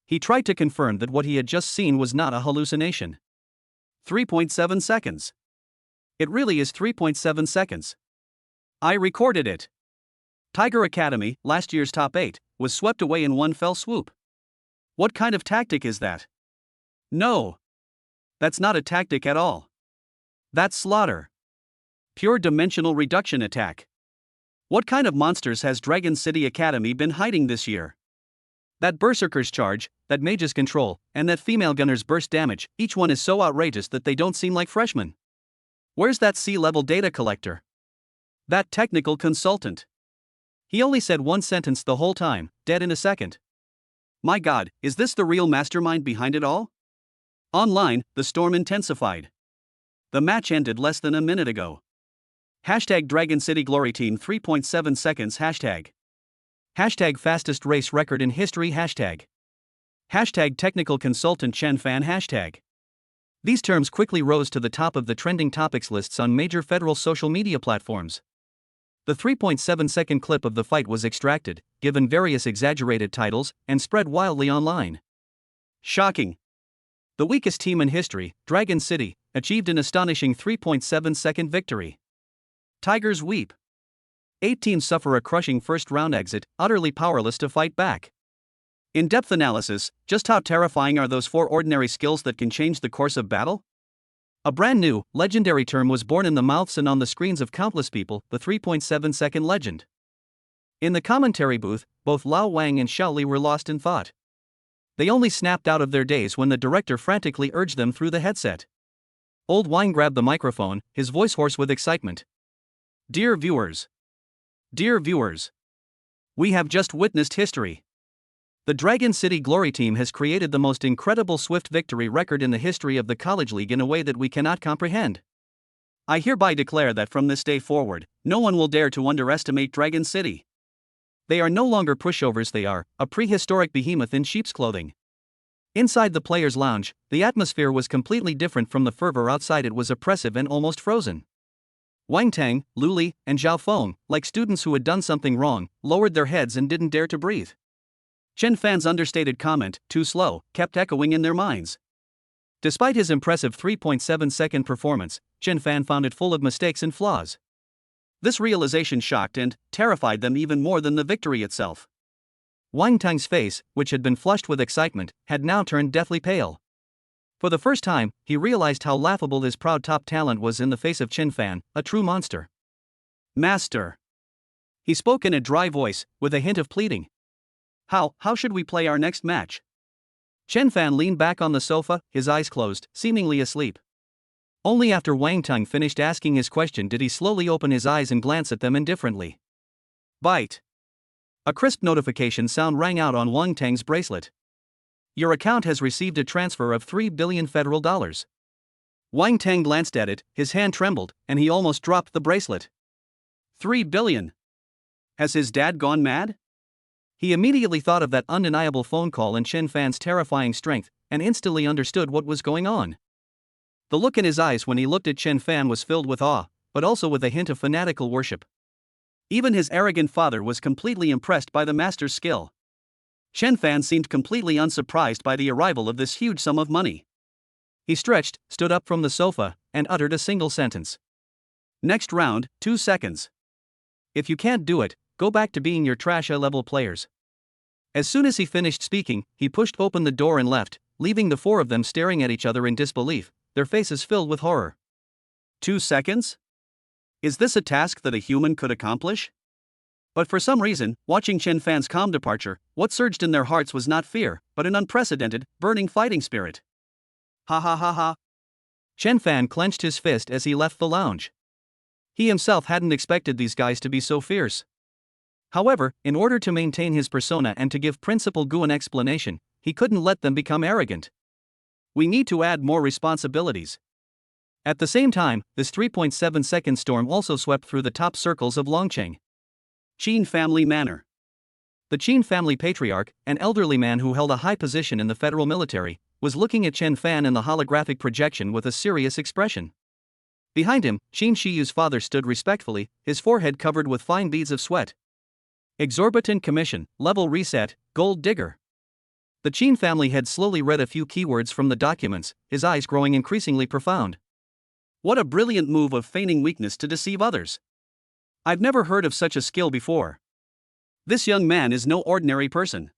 He tried to confirm that what he had just seen was not a hallucination. 3.7 seconds. It really is 3.7 seconds. I recorded it. Tiger Academy, last year's top 8, was swept away in one fell swoop. What kind of tactic is that? No. That's not a tactic at all. That's slaughter. Pure dimensional reduction attack. What kind of monsters has Dragon City Academy been hiding this year? That Berserker's charge, that Mage's control, and that female gunner's burst damage, each one is so outrageous that they don't seem like freshmen. Where's that C-level data collector? That technical consultant? He only said one sentence the whole time, dead in a second. My god, is this the real mastermind behind it all? Online, the storm intensified. The match ended less than a minute ago. Hashtag Dragon City Glory Team 3.7 seconds hashtag. Hashtag fastest race record in history hashtag. Hashtag technical consultant Chen Fan hashtag. These terms quickly rose to the top of the trending topics lists on major federal social media platforms. The 3.7-second clip of the fight was extracted, given various exaggerated titles, and spread wildly online. Shocking. The weakest team in history, Dragon City, achieved an astonishing 3.7-second victory. Tigers weep. 8 teams suffer a crushing first-round exit, utterly powerless to fight back. In-depth analysis: just how terrifying are those 4 ordinary skills that can change the course of battle? A brand new, legendary term was born in the mouths and on the screens of countless people, the 3.7-second legend. In the commentary booth, both Lao Wang and Xiao Li were lost in thought. They only snapped out of their daze when the director frantically urged them through the headset. Old Wang grabbed the microphone, his voice hoarse with excitement. Dear viewers, we have just witnessed history. The Dragon City Glory Team has created the most incredible swift victory record in the history of the College League in a way that we cannot comprehend. I hereby declare that from this day forward, no one will dare to underestimate Dragon City. They are no longer pushovers, they are a prehistoric behemoth in sheep's clothing. Inside the players' lounge, the atmosphere was completely different from the fervor outside. It was oppressive and almost frozen. Wang Tang, Lu Li, and Zhao Feng, like students who had done something wrong, lowered their heads and didn't dare to breathe. Chen Fan's understated comment, "too slow," kept echoing in their minds. Despite his impressive 3.7-second performance, Chen Fan found it full of mistakes and flaws. This realization shocked and terrified them even more than the victory itself. Wang Tang's face, which had been flushed with excitement, had now turned deathly pale. For the first time, he realized how laughable his proud top talent was in the face of Chen Fan, a true monster. Master. He spoke in a dry voice, with a hint of pleading. How should we play our next match? Chen Fan leaned back on the sofa, his eyes closed, seemingly asleep. Only after Wang Tang finished asking his question did he slowly open his eyes and glance at them indifferently. Bite. A crisp notification sound rang out on Wang Tang's bracelet. Your account has received a transfer of $3 billion federal dollars. Wang Tang glanced at it, his hand trembled, and he almost dropped the bracelet. $3 billion. Has his dad gone mad? He immediately thought of that undeniable phone call and Chen Fan's terrifying strength, and instantly understood what was going on. The look in his eyes when he looked at Chen Fan was filled with awe, but also with a hint of fanatical worship. Even his arrogant father was completely impressed by the master's skill. Chen Fan seemed completely unsurprised by the arrival of this huge sum of money. He stretched, stood up from the sofa, and uttered a single sentence. Next round, 2 seconds. If you can't do it, go back to being your trash A-level players. As soon as he finished speaking, he pushed open the door and left, leaving the 4 of them staring at each other in disbelief, their faces filled with horror. 2 seconds? Is this a task that a human could accomplish? But for some reason, watching Chen Fan's calm departure, what surged in their hearts was not fear, but an unprecedented, burning fighting spirit. Ha ha ha ha. Chen Fan clenched his fist as he left the lounge. He himself hadn't expected these guys to be so fierce. However, in order to maintain his persona and to give Principal Gu an explanation, he couldn't let them become arrogant. We need to add more responsibilities. At the same time, this 3.7-second storm also swept through the top circles of Longcheng. Qin Family Manor. The Qin family patriarch, an elderly man who held a high position in the federal military, was looking at Chen Fan in the holographic projection with a serious expression. Behind him, Qin Shiyu's father stood respectfully, his forehead covered with fine beads of sweat. Exorbitant commission, level reset, gold digger. The Qin family had slowly read a few keywords from the documents, his eyes growing increasingly profound. What a brilliant move of feigning weakness to deceive others. I've never heard of such a skill before. This young man is no ordinary person.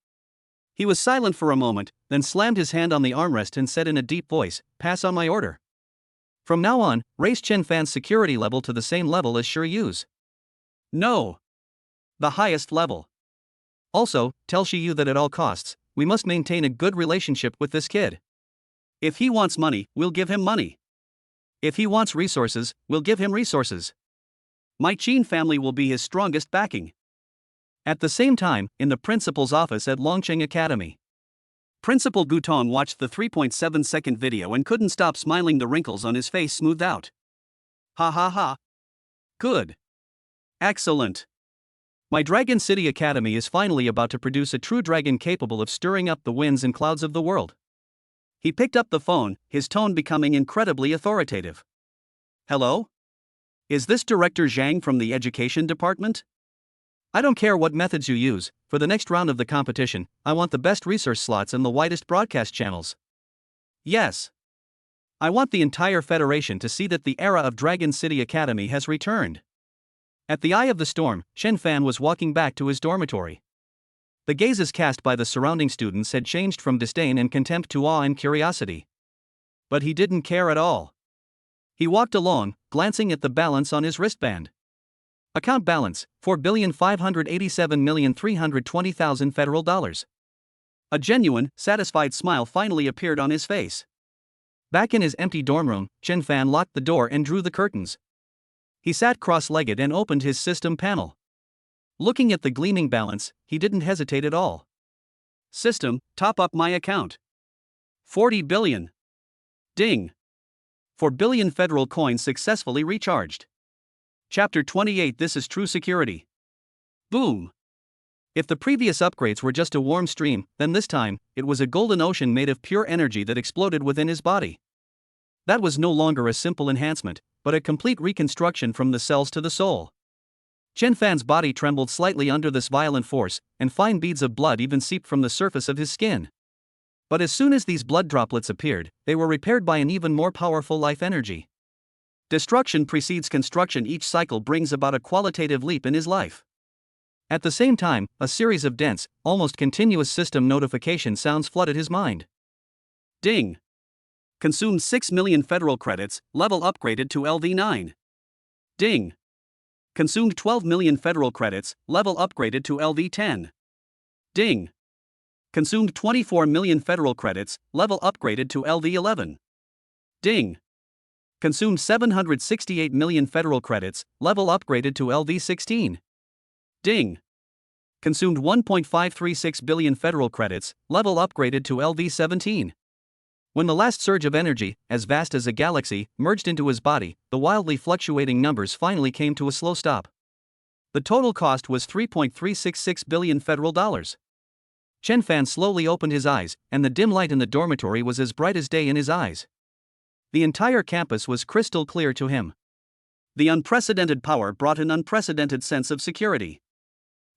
He was silent for a moment, then slammed his hand on the armrest and said in a deep voice, "Pass on my order. From now on, raise Chen Fan's security level to the same level as Shi Yu's. No. The highest level. Also, tell Shi Yu that at all costs, we must maintain a good relationship with this kid. If he wants money, we'll give him money. If he wants resources, we'll give him resources. My Qin family will be his strongest backing." At the same time, in the principal's office at Longcheng Academy, Principal Gutong watched the 3.7-second video and couldn't stop smiling, the wrinkles on his face smoothed out. Ha ha ha. Good. Excellent. My Dragon City Academy is finally about to produce a true dragon capable of stirring up the winds and clouds of the world. He picked up the phone, his tone becoming incredibly authoritative. Hello? Is this Director Zhang from the Education Department? I don't care what methods you use, for the next round of the competition, I want the best resource slots and the widest broadcast channels. Yes. I want the entire Federation to see that the era of Dragon City Academy has returned. At the eye of the storm, Chen Fan was walking back to his dormitory. The gazes cast by the surrounding students had changed from disdain and contempt to awe and curiosity. But he didn't care at all. He walked along, glancing at the balance on his wristband. Account balance, $4,587,320,000 federal dollars. A genuine, satisfied smile finally appeared on his face. Back in his empty dorm room, Chen Fan locked the door and drew the curtains. He sat cross-legged and opened his system panel. Looking at the gleaming balance, he didn't hesitate at all. System, top up my account. 40 billion. Ding. 4 billion federal coins successfully recharged. Chapter 28. This is true security. Boom. If the previous upgrades were just a warm stream, then this time, it was a golden ocean made of pure energy that exploded within his body. That was no longer a simple enhancement, but a complete reconstruction from the cells to the soul. Chen Fan's body trembled slightly under this violent force, and fine beads of blood even seeped from the surface of his skin. But as soon as these blood droplets appeared, they were repaired by an even more powerful life energy. Destruction precedes construction. Each cycle brings about a qualitative leap in his life. At the same time, a series of dense, almost continuous system notification sounds flooded his mind. Ding. Consumed 6 million federal credits, level upgraded to LV9. Ding. Consumed 12 million federal credits, level upgraded to LV10. Ding. Consumed 24 million federal credits, level upgraded to LV11. Ding. Consumed 768 million federal credits, level upgraded to LV16. Ding. Consumed 1.536 billion federal credits, level upgraded to LV17. When the last surge of energy, as vast as a galaxy, merged into his body, the wildly fluctuating numbers finally came to a slow stop. The total cost was 3.366 billion federal dollars. Chen Fan slowly opened his eyes, and the dim light in the dormitory was as bright as day in his eyes. The entire campus was crystal clear to him. The unprecedented power brought an unprecedented sense of security.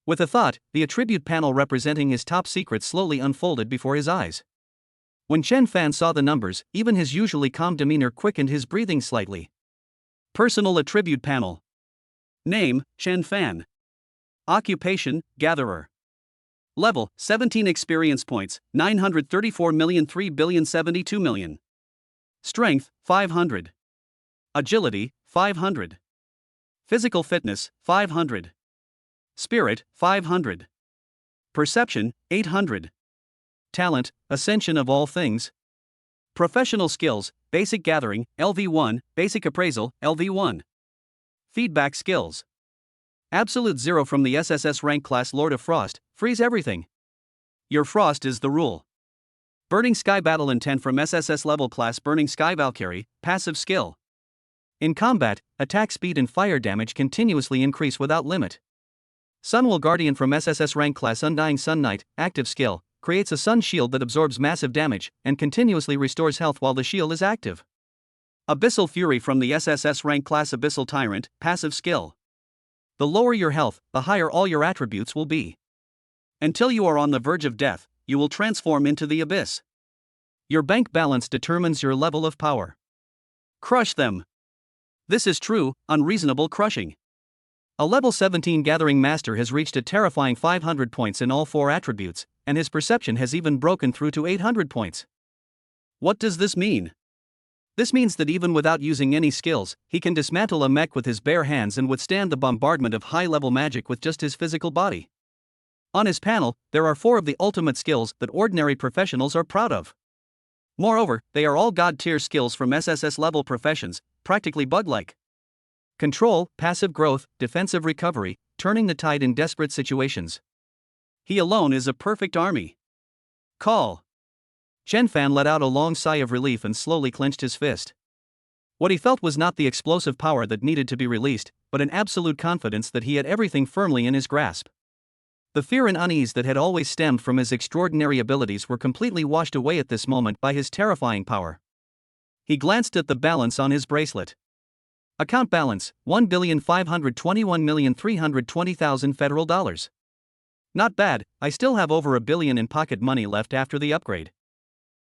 With a thought, the attribute panel representing his top secret slowly unfolded before his eyes. When Chen Fan saw the numbers, even his usually calm demeanor quickened his breathing slightly. Personal attribute panel. Name, Chen Fan. Occupation, gatherer. Level, 17 experience points, 934,003,072,000,000. Strength, 500. Agility, 500. Physical fitness, 500. Spirit, 500. Perception, 800. Talent, ascension of all things. Professional skills, basic gathering, LV1, basic appraisal, LV1. Feedback skills. Absolute 0 from the SSS rank class Lord of Frost, freeze everything. Your Frost is the rule. Burning Sky Battle Intent from SSS level class Burning Sky Valkyrie, passive skill. In combat, attack speed and fire damage continuously increase without limit. Sunwell Guardian from SSS rank class Undying Sun Knight, active skill, creates a sun shield that absorbs massive damage and continuously restores health while the shield is active. Abyssal Fury from the SSS rank class Abyssal Tyrant, passive skill. The lower your health, the higher all your attributes will be. Until you are on the verge of death, you will transform into the abyss. Your bank balance determines your level of power. Crush them. This is true, unreasonable crushing. A level 17 Gathering Master has reached a terrifying 500 points in all 4 attributes, and his perception has even broken through to 800 points. What does this mean? This means that even without using any skills, he can dismantle a mech with his bare hands and withstand the bombardment of high-level magic with just his physical body. On his panel, there are 4 of the ultimate skills that ordinary professionals are proud of. Moreover, they are all god-tier skills from SSS-level professions, practically bug-like. Control, passive growth, defensive recovery, turning the tide in desperate situations. He alone is a perfect army. Call. Chen Fan let out a long sigh of relief and slowly clenched his fist. What he felt was not the explosive power that needed to be released, but an absolute confidence that he had everything firmly in his grasp. The fear and unease that had always stemmed from his extraordinary abilities were completely washed away at this moment by his terrifying power. He glanced at the balance on his bracelet. Account balance, $1,521,320,000 federal dollars. Not bad, I still have over $1 billion in pocket money left after the upgrade.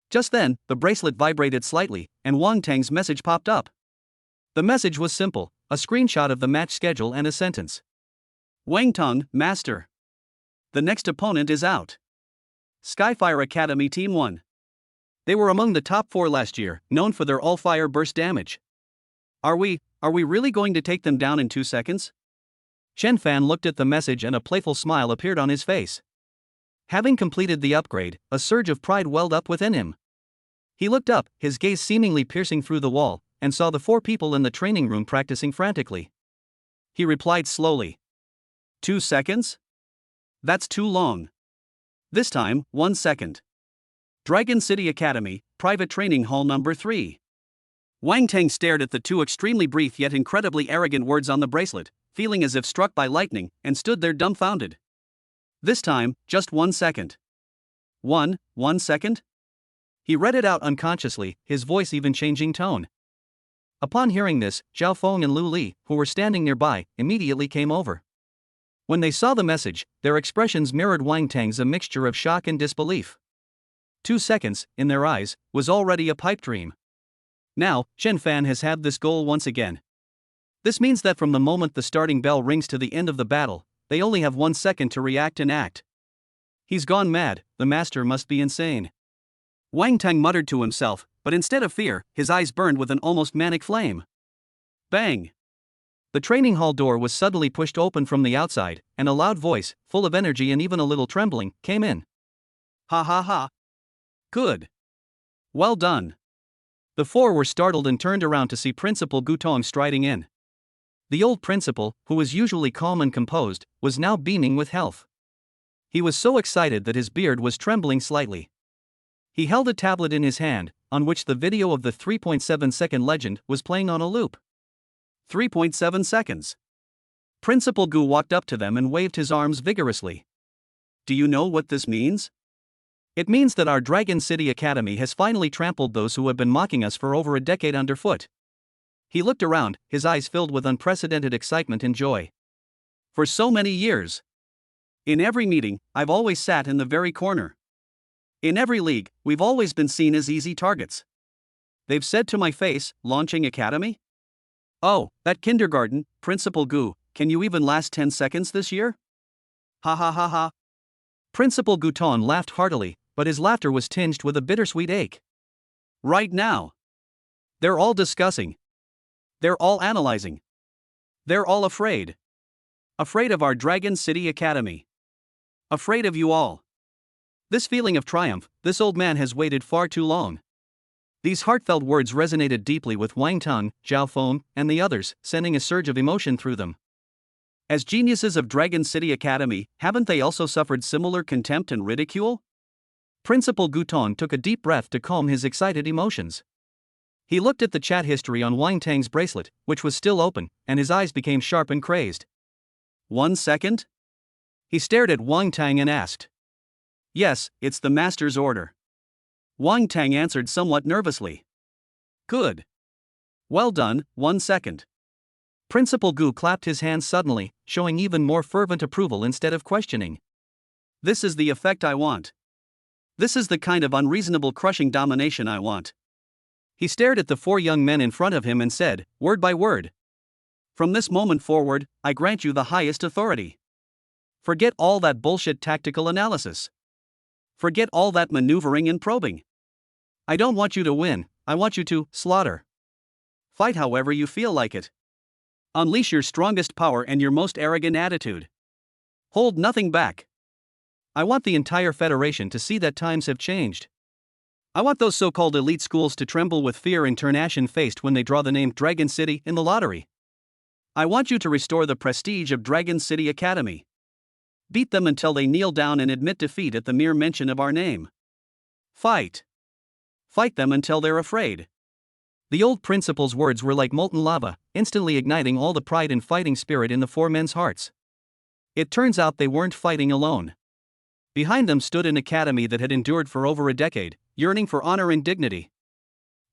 Just then, the bracelet vibrated slightly, and Wang Tang's message popped up. The message was simple, a screenshot of the match schedule and a sentence. Wang Tang, Master. The next opponent is out. Skyfire Academy Team 1. They were among the top 4 last year, known for their all-fire burst damage. Are we really going to take them down in 2 seconds? Chen Fan looked at the message and a playful smile appeared on his face. Having completed the upgrade, a surge of pride welled up within him. He looked up, his gaze seemingly piercing through the wall, and saw the 4 people in the training room practicing frantically. He replied slowly. 2 seconds? That's too long. This time, 1 second. Dragon City Academy, Private Training Hall Number 3. Wang Tang stared at the 2 extremely brief yet incredibly arrogant words on the bracelet, feeling as if struck by lightning, and stood there dumbfounded. This time, just 1 second. 1 second? He read it out unconsciously, his voice even changing tone. Upon hearing this, Zhao Feng and Lu Li, who were standing nearby, immediately came over. When they saw the message, their expressions mirrored Wang Tang's, a mixture of shock and disbelief. 2 seconds, in their eyes, was already a pipe dream. Now, Chen Fan has had this goal once again. This means that from the moment the starting bell rings to the end of the battle, they only have 1 second to react and act. He's gone mad, the master must be insane. Wang Tang muttered to himself, but instead of fear, his eyes burned with an almost manic flame. Bang! The training hall door was suddenly pushed open from the outside, and a loud voice, full of energy and even a little trembling, came in. Ha ha ha! Good! Well done! The 4 were startled and turned around to see Principal Gu Tong striding in. The old principal, who was usually calm and composed, was now beaming with health. He was so excited that his beard was trembling slightly. He held a tablet in his hand, on which the video of the 3.7-second legend was playing on a loop. 3.7 seconds. Principal Gu walked up to them and waved his arms vigorously. Do you know what this means? It means that our Dragon City Academy has finally trampled those who have been mocking us for over a decade underfoot. He looked around, his eyes filled with unprecedented excitement and joy. For so many years. In every meeting, I've always sat in the very corner. In every league, we've always been seen as easy targets. They've said to my face, launching academy? Oh, that kindergarten, Principal Gu, can you even last 10 seconds this year? Ha ha ha ha. Principal Guton laughed heartily, but his laughter was tinged with a bittersweet ache. Right now. They're all discussing. They're all analyzing. They're all afraid. Afraid of our Dragon City Academy. Afraid of you all. This feeling of triumph, this old man has waited far too long. These heartfelt words resonated deeply with Wang Tang, Zhao Feng, and the others, sending a surge of emotion through them. As geniuses of Dragon City Academy, haven't they also suffered similar contempt and ridicule? Principal Guton took a deep breath to calm his excited emotions. He looked at the chat history on Wang Tang's bracelet, which was still open, and his eyes became sharp and crazed. 1 second? He stared at Wang Tang and asked. Yes, it's the master's order. Wang Tang answered somewhat nervously. Good. Well done, 1 second. Principal Gu clapped his hands suddenly, showing even more fervent approval instead of questioning. This is the effect I want. This is the kind of unreasonable crushing domination I want. He stared at the 4 young men in front of him and said, word by word. From this moment forward, I grant you the highest authority. Forget all that bullshit tactical analysis. Forget all that maneuvering and probing. I don't want you to win, I want you to slaughter. Fight however you feel like it. Unleash your strongest power and your most arrogant attitude. Hold nothing back. I want the entire Federation to see that times have changed. I want those so-called elite schools to tremble with fear and turn ashen-faced when they draw the name Dragon City in the lottery. I want you to restore the prestige of Dragon City Academy. Beat them until they kneel down and admit defeat at the mere mention of our name. Fight. Fight them until they're afraid. The old principal's words were like molten lava, instantly igniting all the pride and fighting spirit in the 4 men's hearts. It turns out they weren't fighting alone. Behind them stood an academy that had endured for over a decade, yearning for honor and dignity.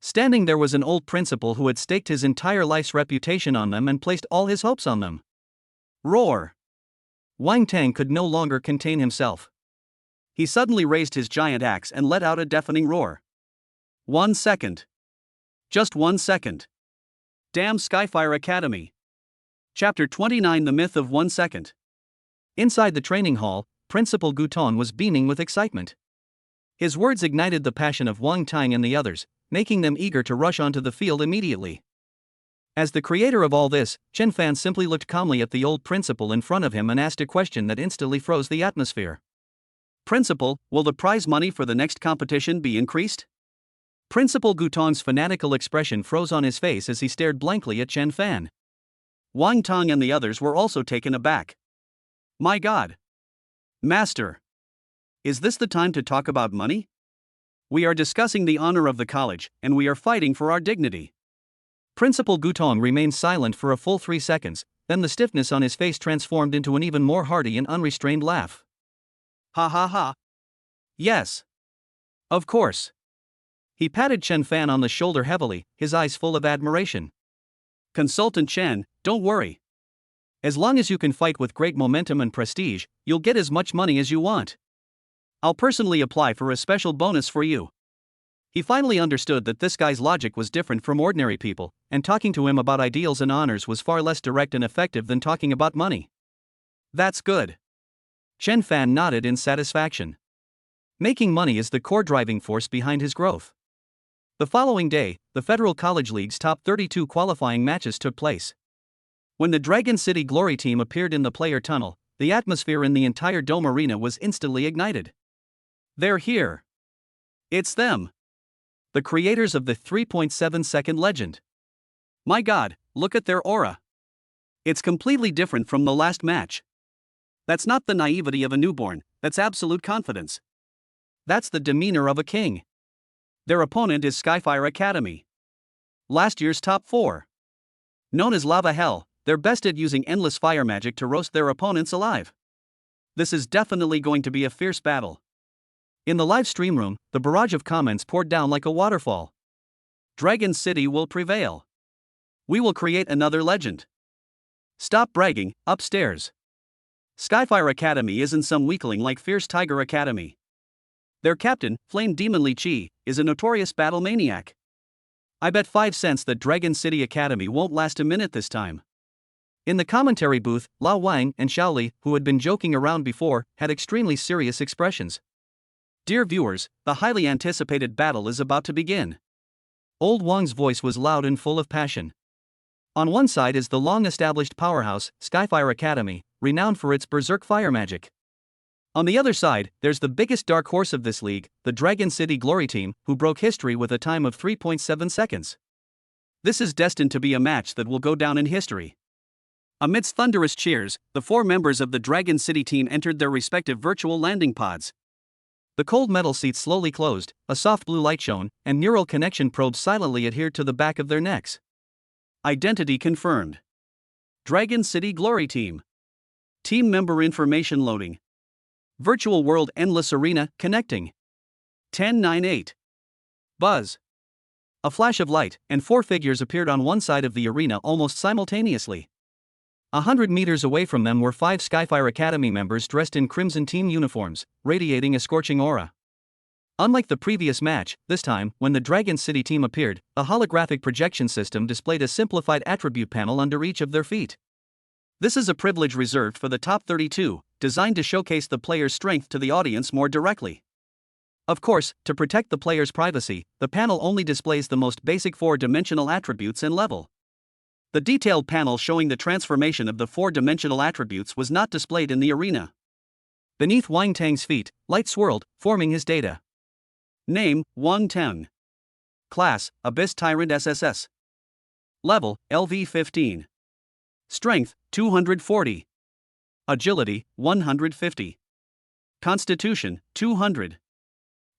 Standing there was an old principal who had staked his entire life's reputation on them and placed all his hopes on them. Roar! Wang Tang could no longer contain himself. He suddenly raised his giant axe and let out a deafening roar. 1 second. Just 1 second. Damn Skyfire Academy. Chapter 29: The Myth of 1 Second. Inside the training hall, Principal Guton was beaming with excitement. His words ignited the passion of Wang Tang and the others, making them eager to rush onto the field immediately. As the creator of all this, Chen Fan simply looked calmly at the old principal in front of him and asked a question that instantly froze the atmosphere. Principal, will the prize money for the next competition be increased? Principal Guton's fanatical expression froze on his face as he stared blankly at Chen Fan. Wang Tang and the others were also taken aback. My God! Master! Is this the time to talk about money? We are discussing the honor of the college, and we are fighting for our dignity. Principal Guton remained silent for a full 3 seconds, then the stiffness on his face transformed into an even more hearty and unrestrained laugh. Ha ha ha. Yes. Of course. He patted Chen Fan on the shoulder heavily, his eyes full of admiration. Consultant Chen, don't worry. As long as you can fight with great momentum and prestige, you'll get as much money as you want. I'll personally apply for a special bonus for you. He finally understood that this guy's logic was different from ordinary people, and talking to him about ideals and honors was far less direct and effective than talking about money. That's good. Chen Fan nodded in satisfaction. Making money is the core driving force behind his growth. The following day, the Federal College League's top 32 qualifying matches took place. When the Dragon City Glory team appeared in the player tunnel, the atmosphere in the entire Dome Arena was instantly ignited. They're here. It's them. The creators of the 3.7-second legend. My God, look at their aura. It's completely different from the last match. That's not the naivety of a newborn, that's absolute confidence. That's the demeanor of a king. Their opponent is Skyfire Academy. Last year's top 4. Known as Lava Hell, they're best at using endless fire magic to roast their opponents alive. This is definitely going to be a fierce battle. In the live stream room, the barrage of comments poured down like a waterfall. Dragon City will prevail. We will create another legend. Stop bragging, upstairs. Skyfire Academy isn't some weakling like Fierce Tiger Academy. Their captain, Flame Demon Li Chi, is a notorious battle maniac. I bet 5 cents that Dragon City Academy won't last a minute this time. In the commentary booth, Lao Wang and Xiao Li, who had been joking around before, had extremely serious expressions. Dear viewers, the highly anticipated battle is about to begin. Old Wang's voice was loud and full of passion. On one side is the long-established powerhouse, Skyfire Academy, renowned for its berserk fire magic. On the other side, there's the biggest dark horse of this league, the Dragon City Glory team, who broke history with a time of 3.7 seconds. This is destined to be a match that will go down in history. Amidst thunderous cheers, the 4 members of the Dragon City team entered their respective virtual landing pods. The cold metal seats slowly closed, a soft blue light shone, and neural connection probes silently adhered to the back of their necks. Identity confirmed. Dragon City Glory Team. Team member information loading. Virtual World Endless Arena connecting. 1098. Buzz. A flash of light, and 4 figures appeared on one side of the arena almost simultaneously. 100 meters away from them were 5 Skyfire Academy members dressed in crimson team uniforms, radiating a scorching aura. Unlike the previous match, this time, when the Dragon City team appeared, a holographic projection system displayed a simplified attribute panel under each of their feet. This is a privilege reserved for the top 32, designed to showcase the player's strength to the audience more directly. Of course, to protect the player's privacy, the panel only displays the most basic 4-dimensional attributes and level. The detailed panel showing the transformation of the 4-dimensional attributes was not displayed in the arena. Beneath Wang Tang's feet, light swirled, forming his data. Name, Wang Tang. Class, Abyss Tyrant SSS. Level, LV15. Strength, 240. Agility, 150. Constitution, 200.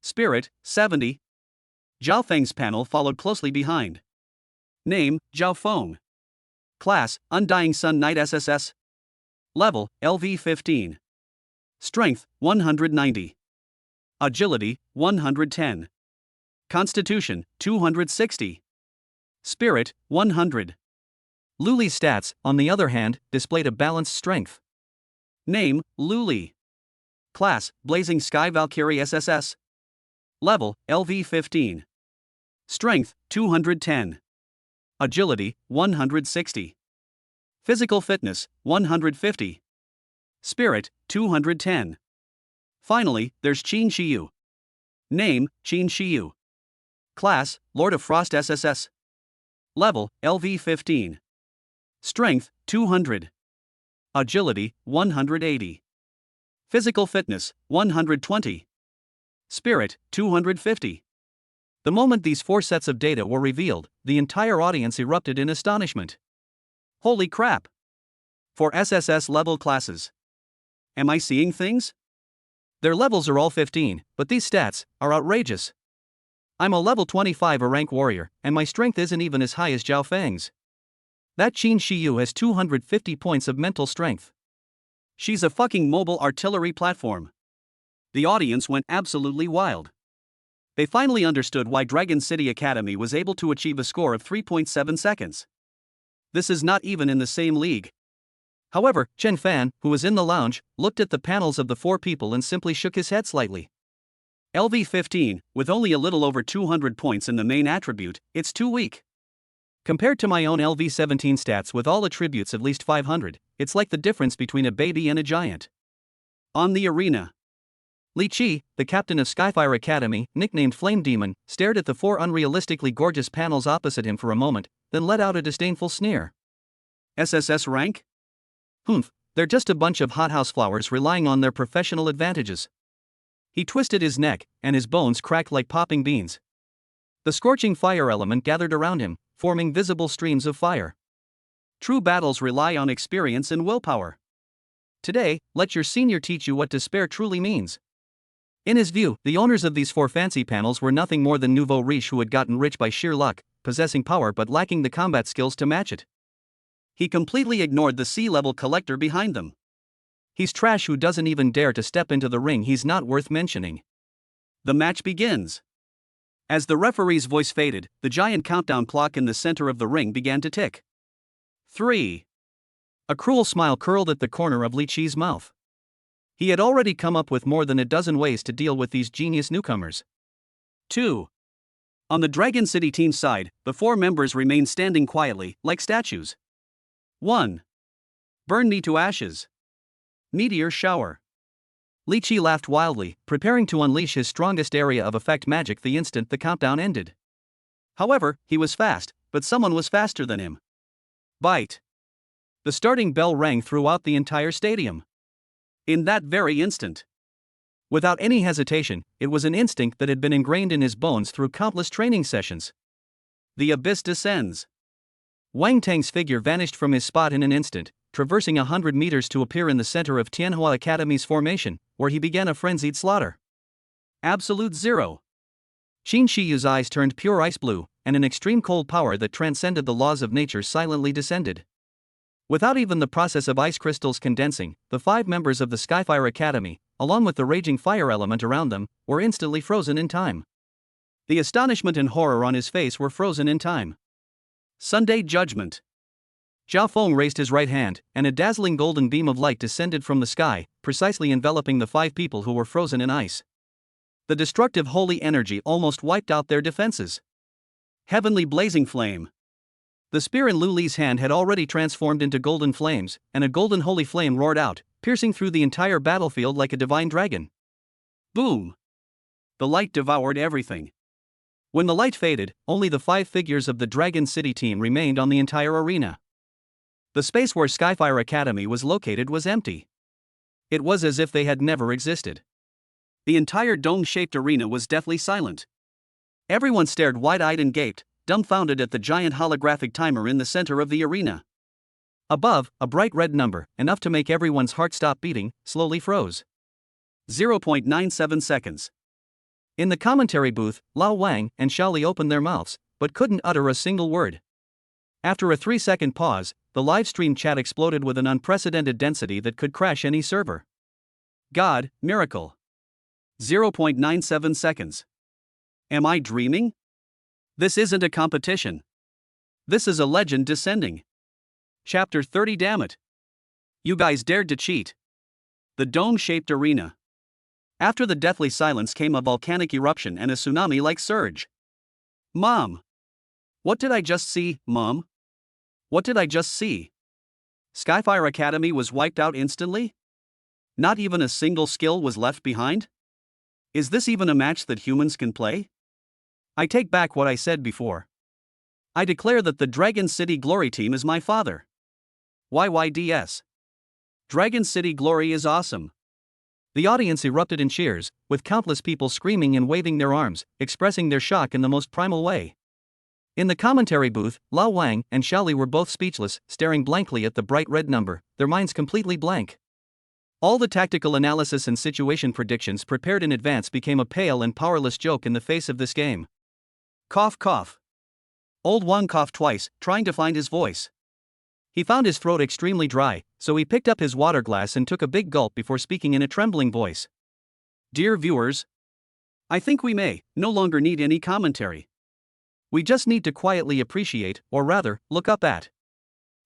Spirit, 70. Zhao Feng's panel followed closely behind. Name, Zhao Feng. Class, Undying Sun Knight SSS. Level, LV15. Strength, 190. Agility, 110. Constitution, 260. Spirit, 100. Luli's stats, on the other hand, displayed a balanced strength. Name, Luli. Class, Blazing Sky Valkyrie SSS. Level, LV-15. Strength, 210. Agility, 160. Physical fitness, 150. Spirit, 210. Finally, there's Qin Shiyu. Name, Qin Shiyu. Class, Lord of Frost SSS. Level, LV-15. Strength, 200. Agility, 180. Physical fitness, 120. Spirit, 250. The moment these four sets of data were revealed, the entire audience erupted in astonishment. Holy crap! 4 SSS level classes. Am I seeing things? Their levels are all 15, but these stats are outrageous. I'm a level 25 a rank warrior, and my strength isn't even as high as Zhao Feng's. That Qin Shiyu has 250 points of mental strength. She's a fucking mobile artillery platform. The audience went absolutely wild. They finally understood why Dragon City Academy was able to achieve a score of 3.7 seconds. This is not even in the same league. However, Chen Fan, who was in the lounge, looked at the panels of the four people and simply shook his head slightly. LV-15, with only a little over 200 points in the main attribute, it's too weak. Compared to my own LV-17 stats with all attributes at least 500, it's like the difference between a baby and a giant. On the arena, Li Qi, the captain of Skyfire Academy, nicknamed Flame Demon, stared at the four unrealistically gorgeous panels opposite him for a moment, then let out a disdainful sneer. SSS rank? Humph, they're just a bunch of hothouse flowers relying on their professional advantages. He twisted his neck, and his bones cracked like popping beans. The scorching fire element gathered around him, forming visible streams of fire. True battles rely on experience and willpower. Today, let your senior teach you what despair truly means. In his view, the owners of these four fancy panels were nothing more than nouveau riche who had gotten rich by sheer luck, possessing power but lacking the combat skills to match it. He completely ignored the C-level collector behind them. He's trash who doesn't even dare to step into the ring. He's not worth mentioning. The match begins. As the referee's voice faded, the giant countdown clock in the center of the ring began to tick. 3. A cruel smile curled at the corner of Li Qi's mouth. He had already come up with more than a dozen ways to deal with these genius newcomers. 2. On the Dragon City team's side, the four members remained standing quietly, like statues. 1. Burn me to ashes. Meteor shower. Li Qi laughed wildly, preparing to unleash his strongest area of effect magic the instant the countdown ended. However, he was fast, but someone was faster than him. Bite. The starting bell rang throughout the entire stadium. In that very instant, without any hesitation, it was an instinct that had been ingrained in his bones through countless training sessions. The abyss descends. Wang Tang's figure vanished from his spot in an instant, traversing 100 meters to appear in the center of Tianhua Academy's formation, where he began a frenzied slaughter. Absolute zero. Qin Shiyu's eyes turned pure ice blue, and an extreme cold power that transcended the laws of nature silently descended. Without even the process of ice crystals condensing, the 5 members of the Skyfire Academy, along with the raging fire element around them, were instantly frozen in time. The astonishment and horror on his face were frozen in time. Sunday Judgment. Zhao Feng raised his right hand, and a dazzling golden beam of light descended from the sky, precisely enveloping the 5 people who were frozen in ice. The destructive holy energy almost wiped out their defenses. Heavenly blazing flame. The spear in Lu Li's hand had already transformed into golden flames, and a golden holy flame roared out, piercing through the entire battlefield like a divine dragon. Boom! The light devoured everything. When the light faded, only the 5 figures of the Dragon City team remained on the entire arena. The space where Skyfire Academy was located was empty. It was as if they had never existed. The entire dome-shaped arena was deathly silent. Everyone stared wide-eyed and gaped, dumbfounded at the giant holographic timer in the center of the arena. Above, a bright red number, enough to make everyone's heart stop beating, slowly froze. 0.97 seconds. In the commentary booth, Lao Wang and Xiaoli opened their mouths, but couldn't utter a single word. After a 3-second pause, the livestream chat exploded with an unprecedented density that could crash any server. God, miracle. 0.97 seconds. Am I dreaming? This isn't a competition. This is a legend descending. Chapter 30. Damn it. You guys dared to cheat. The dome-shaped arena. After the deathly silence came a volcanic eruption and a tsunami-like surge. Mom! What did I just see, Mom? What did I just see? Skyfire Academy was wiped out instantly? Not even a single skill was left behind? Is this even a match that humans can play? I take back what I said before. I declare that the Dragon City Glory team is my father. YYDS. Dragon City Glory is awesome. The audience erupted in cheers, with countless people screaming and waving their arms, expressing their shock in the most primal way. In the commentary booth, Lao Wang and Xiaoli were both speechless, staring blankly at the bright red number, their minds completely blank. All the tactical analysis and situation predictions prepared in advance became a pale and powerless joke in the face of this game. Cough cough. Old Wang coughed twice, trying to find his voice. He found his throat extremely dry, so he picked up his water glass and took a big gulp before speaking in a trembling voice. Dear viewers, I think we may no longer need any commentary. We just need to quietly appreciate, or rather, look up at.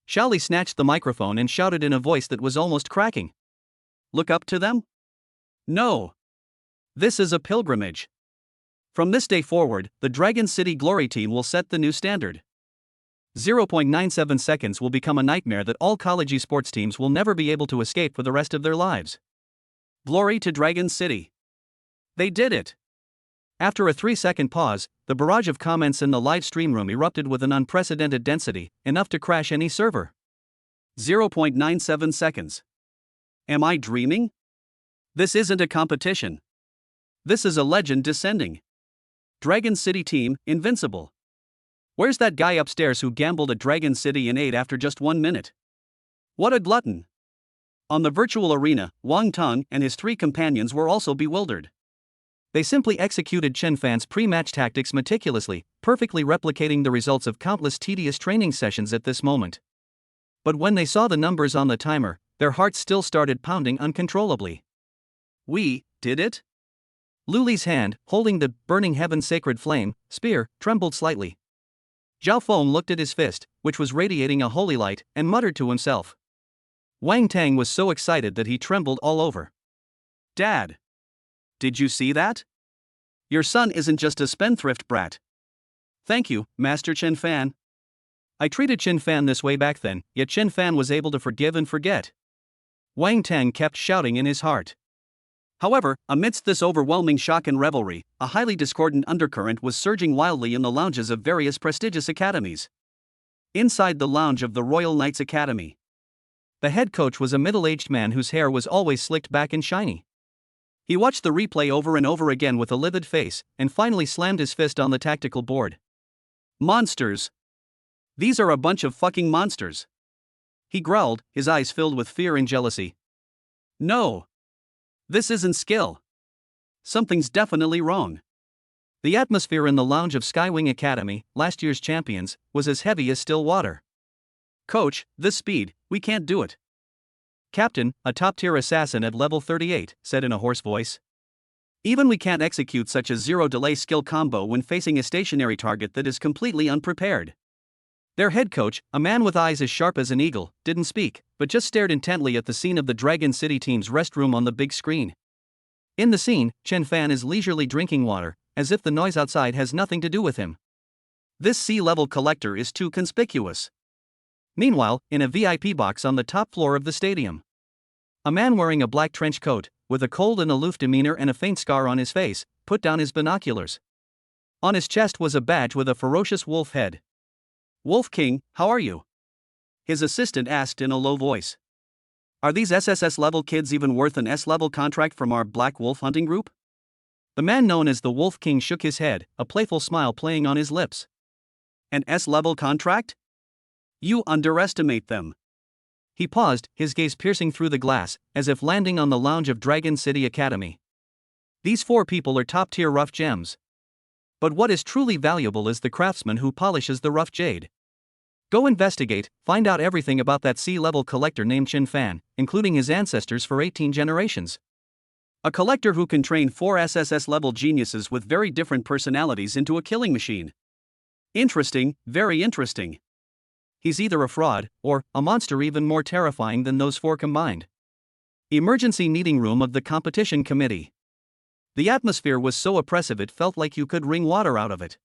Xiaoli snatched the microphone and shouted in a voice that was almost cracking. Look up to them? No. This is a pilgrimage. From this day forward, the Dragon City Glory team will set the new standard. 0.97 seconds will become a nightmare that all college esports teams will never be able to escape for the rest of their lives. Glory to Dragon City. They did it. After a 3-second pause, the barrage of comments in the live stream room erupted with an unprecedented density, enough to crash any server. 0.97 seconds. Am I dreaming? This isn't a competition. This is a legend descending. Dragon City team, invincible. Where's that guy upstairs who gambled at Dragon City in 8 after just 1 minute? What a glutton. On the virtual arena, Wang Tong and his 3 companions were also bewildered. They simply executed Chen Fan's pre-match tactics meticulously, perfectly replicating the results of countless tedious training sessions at this moment. But when they saw the numbers on the timer, their hearts still started pounding uncontrollably. We did it? Luli's hand, holding the burning heaven sacred flame spear, trembled slightly. Zhao Feng looked at his fist, which was radiating a holy light, and muttered to himself. Wang Tang was so excited that he trembled all over. Dad! Did you see that? Your son isn't just a spendthrift brat. Thank you, Master Chen Fan. I treated Chen Fan this way back then, yet Chen Fan was able to forgive and forget. Wang Tang kept shouting in his heart. However, amidst this overwhelming shock and revelry, a highly discordant undercurrent was surging wildly in the lounges of various prestigious academies. Inside the lounge of the Royal Knights Academy, the head coach was a middle-aged man whose hair was always slicked back and shiny. He watched the replay over and over again with a livid face, and finally slammed his fist on the tactical board. Monsters! These are a bunch of fucking monsters! He growled, his eyes filled with fear and jealousy. No! This isn't skill. Something's definitely wrong. The atmosphere in the lounge of Skywing Academy, last year's champions, was as heavy as still water. Coach, this speed, we can't do it. Captain, a top-tier assassin at level 38, said in a hoarse voice. Even we can't execute such a zero-delay skill combo when facing a stationary target that is completely unprepared. Their head coach, a man with eyes as sharp as an eagle, didn't speak, but just stared intently at the scene of the Dragon City team's restroom on the big screen. In the scene, Chen Fan is leisurely drinking water, as if the noise outside has nothing to do with him. This sea-level collector is too conspicuous. Meanwhile, in a VIP box on the top floor of the stadium, a man wearing a black trench coat, with a cold and aloof demeanor and a faint scar on his face, put down his binoculars. On his chest was a badge with a ferocious wolf head. Wolf King, how are you? His assistant asked in a low voice. Are these SSS-level kids even worth an S-level contract from our Black Wolf hunting group? The man known as the Wolf King shook his head, a playful smile playing on his lips. An S-level contract? You underestimate them. He paused, his gaze piercing through the glass, as if landing on the lounge of Dragon City Academy. These 4 people are top-tier rough gems. But what is truly valuable is the craftsman who polishes the rough jade. Go investigate, find out everything about that sea-level collector named Chen Fan, including his ancestors for 18 generations. A collector who can train 4 SSS-level geniuses with very different personalities into a killing machine. Interesting, very interesting. He's either a fraud, or a monster even more terrifying than those 4 combined. Emergency meeting room of the competition committee. The atmosphere was so oppressive it felt like you could wring water out of it.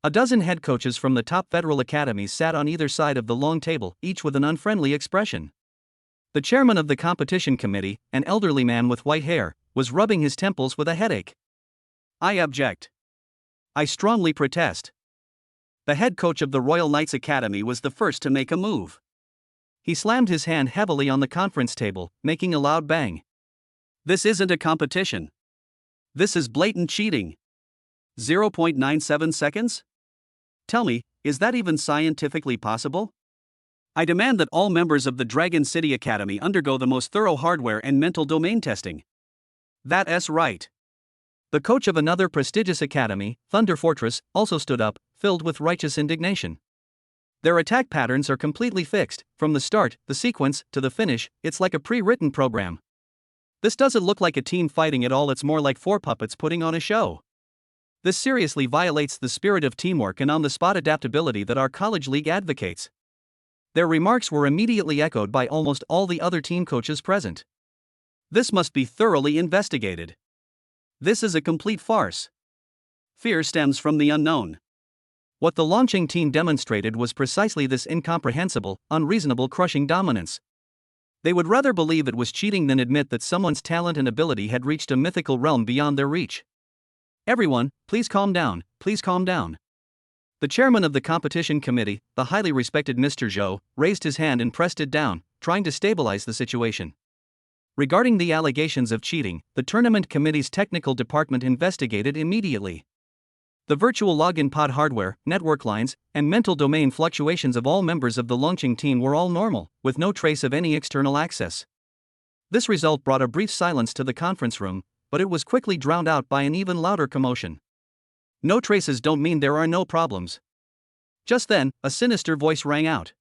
A dozen head coaches from the top federal academies sat on either side of the long table, each with an unfriendly expression. The chairman of the competition committee, an elderly man with white hair, was rubbing his temples with a headache. I object. I strongly protest. The head coach of the Royal Knights Academy was the first to make a move. He slammed his hand heavily on the conference table, making a loud bang. This isn't a competition. This is blatant cheating. 0.97 seconds? Tell me, is that even scientifically possible? I demand that all members of the Dragon City Academy undergo the most thorough hardware and mental domain testing. That's right. The coach of another prestigious academy, Thunder Fortress, also stood up, filled with righteous indignation. Their attack patterns are completely fixed, from the start, the sequence, to the finish. It's like a pre-written program. This doesn't look like a team fighting at all, it's more like 4 puppets putting on a show. This seriously violates the spirit of teamwork and on-the-spot adaptability that our college league advocates. Their remarks were immediately echoed by almost all the other team coaches present. This must be thoroughly investigated. This is a complete farce. Fear stems from the unknown. What the launching team demonstrated was precisely this incomprehensible, unreasonable crushing dominance. They would rather believe it was cheating than admit that someone's talent and ability had reached a mythical realm beyond their reach. Everyone, please calm down, please calm down. The chairman of the competition committee, the highly respected Mr. Zhou, raised his hand and pressed it down, trying to stabilize the situation. Regarding the allegations of cheating, the tournament committee's technical department investigated immediately. The virtual login pod hardware, network lines, and mental domain fluctuations of all members of the launching team were all normal, with no trace of any external access. This result brought a brief silence to the conference room, but it was quickly drowned out by an even louder commotion. No traces don't mean there are no problems. Just then, a sinister voice rang out.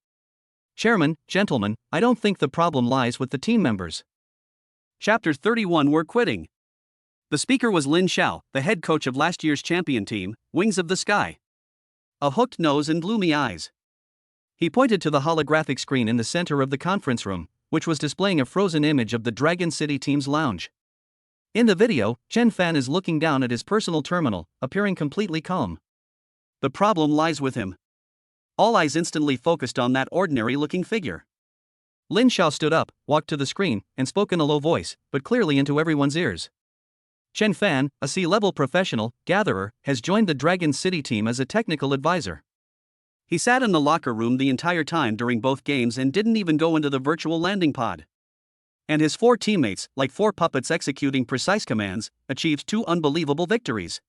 Chairman, gentlemen, I don't think the problem lies with the team members. Chapter 31 We're quitting. The speaker was Lin Xiao, the head coach of last year's champion team, Wings of the Sky. A hooked nose and gloomy eyes. He pointed to the holographic screen in the center of the conference room, which was displaying a frozen image of the Dragon City team's lounge. In the video, Chen Fan is looking down at his personal terminal, appearing completely calm. The problem lies with him. All eyes instantly focused on that ordinary-looking figure. Lin Xiao stood up, walked to the screen, and spoke in a low voice, but clearly into everyone's ears. Chen Fan, a C-level professional, gatherer, has joined the Dragon City team as a technical advisor. He sat in the locker room the entire time during both games and didn't even go into the virtual landing pod. And his 4 teammates, like 4 puppets executing precise commands, achieved 2 unbelievable victories.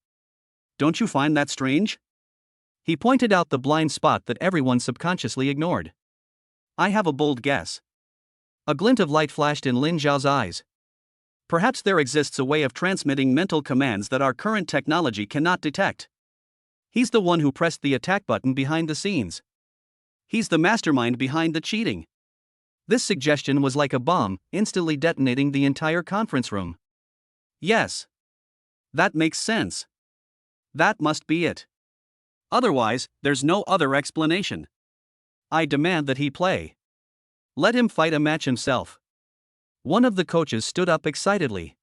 Don't you find that strange? He pointed out the blind spot that everyone subconsciously ignored. I have a bold guess. A glint of light flashed in Lin Xiao's eyes. Perhaps there exists a way of transmitting mental commands that our current technology cannot detect. He's the one who pressed the attack button behind the scenes. He's the mastermind behind the cheating. This suggestion was like a bomb, instantly detonating the entire conference room. Yes. That makes sense. That must be it. Otherwise, there's no other explanation. I demand that he play. Let him fight a match himself. One of the coaches stood up excitedly.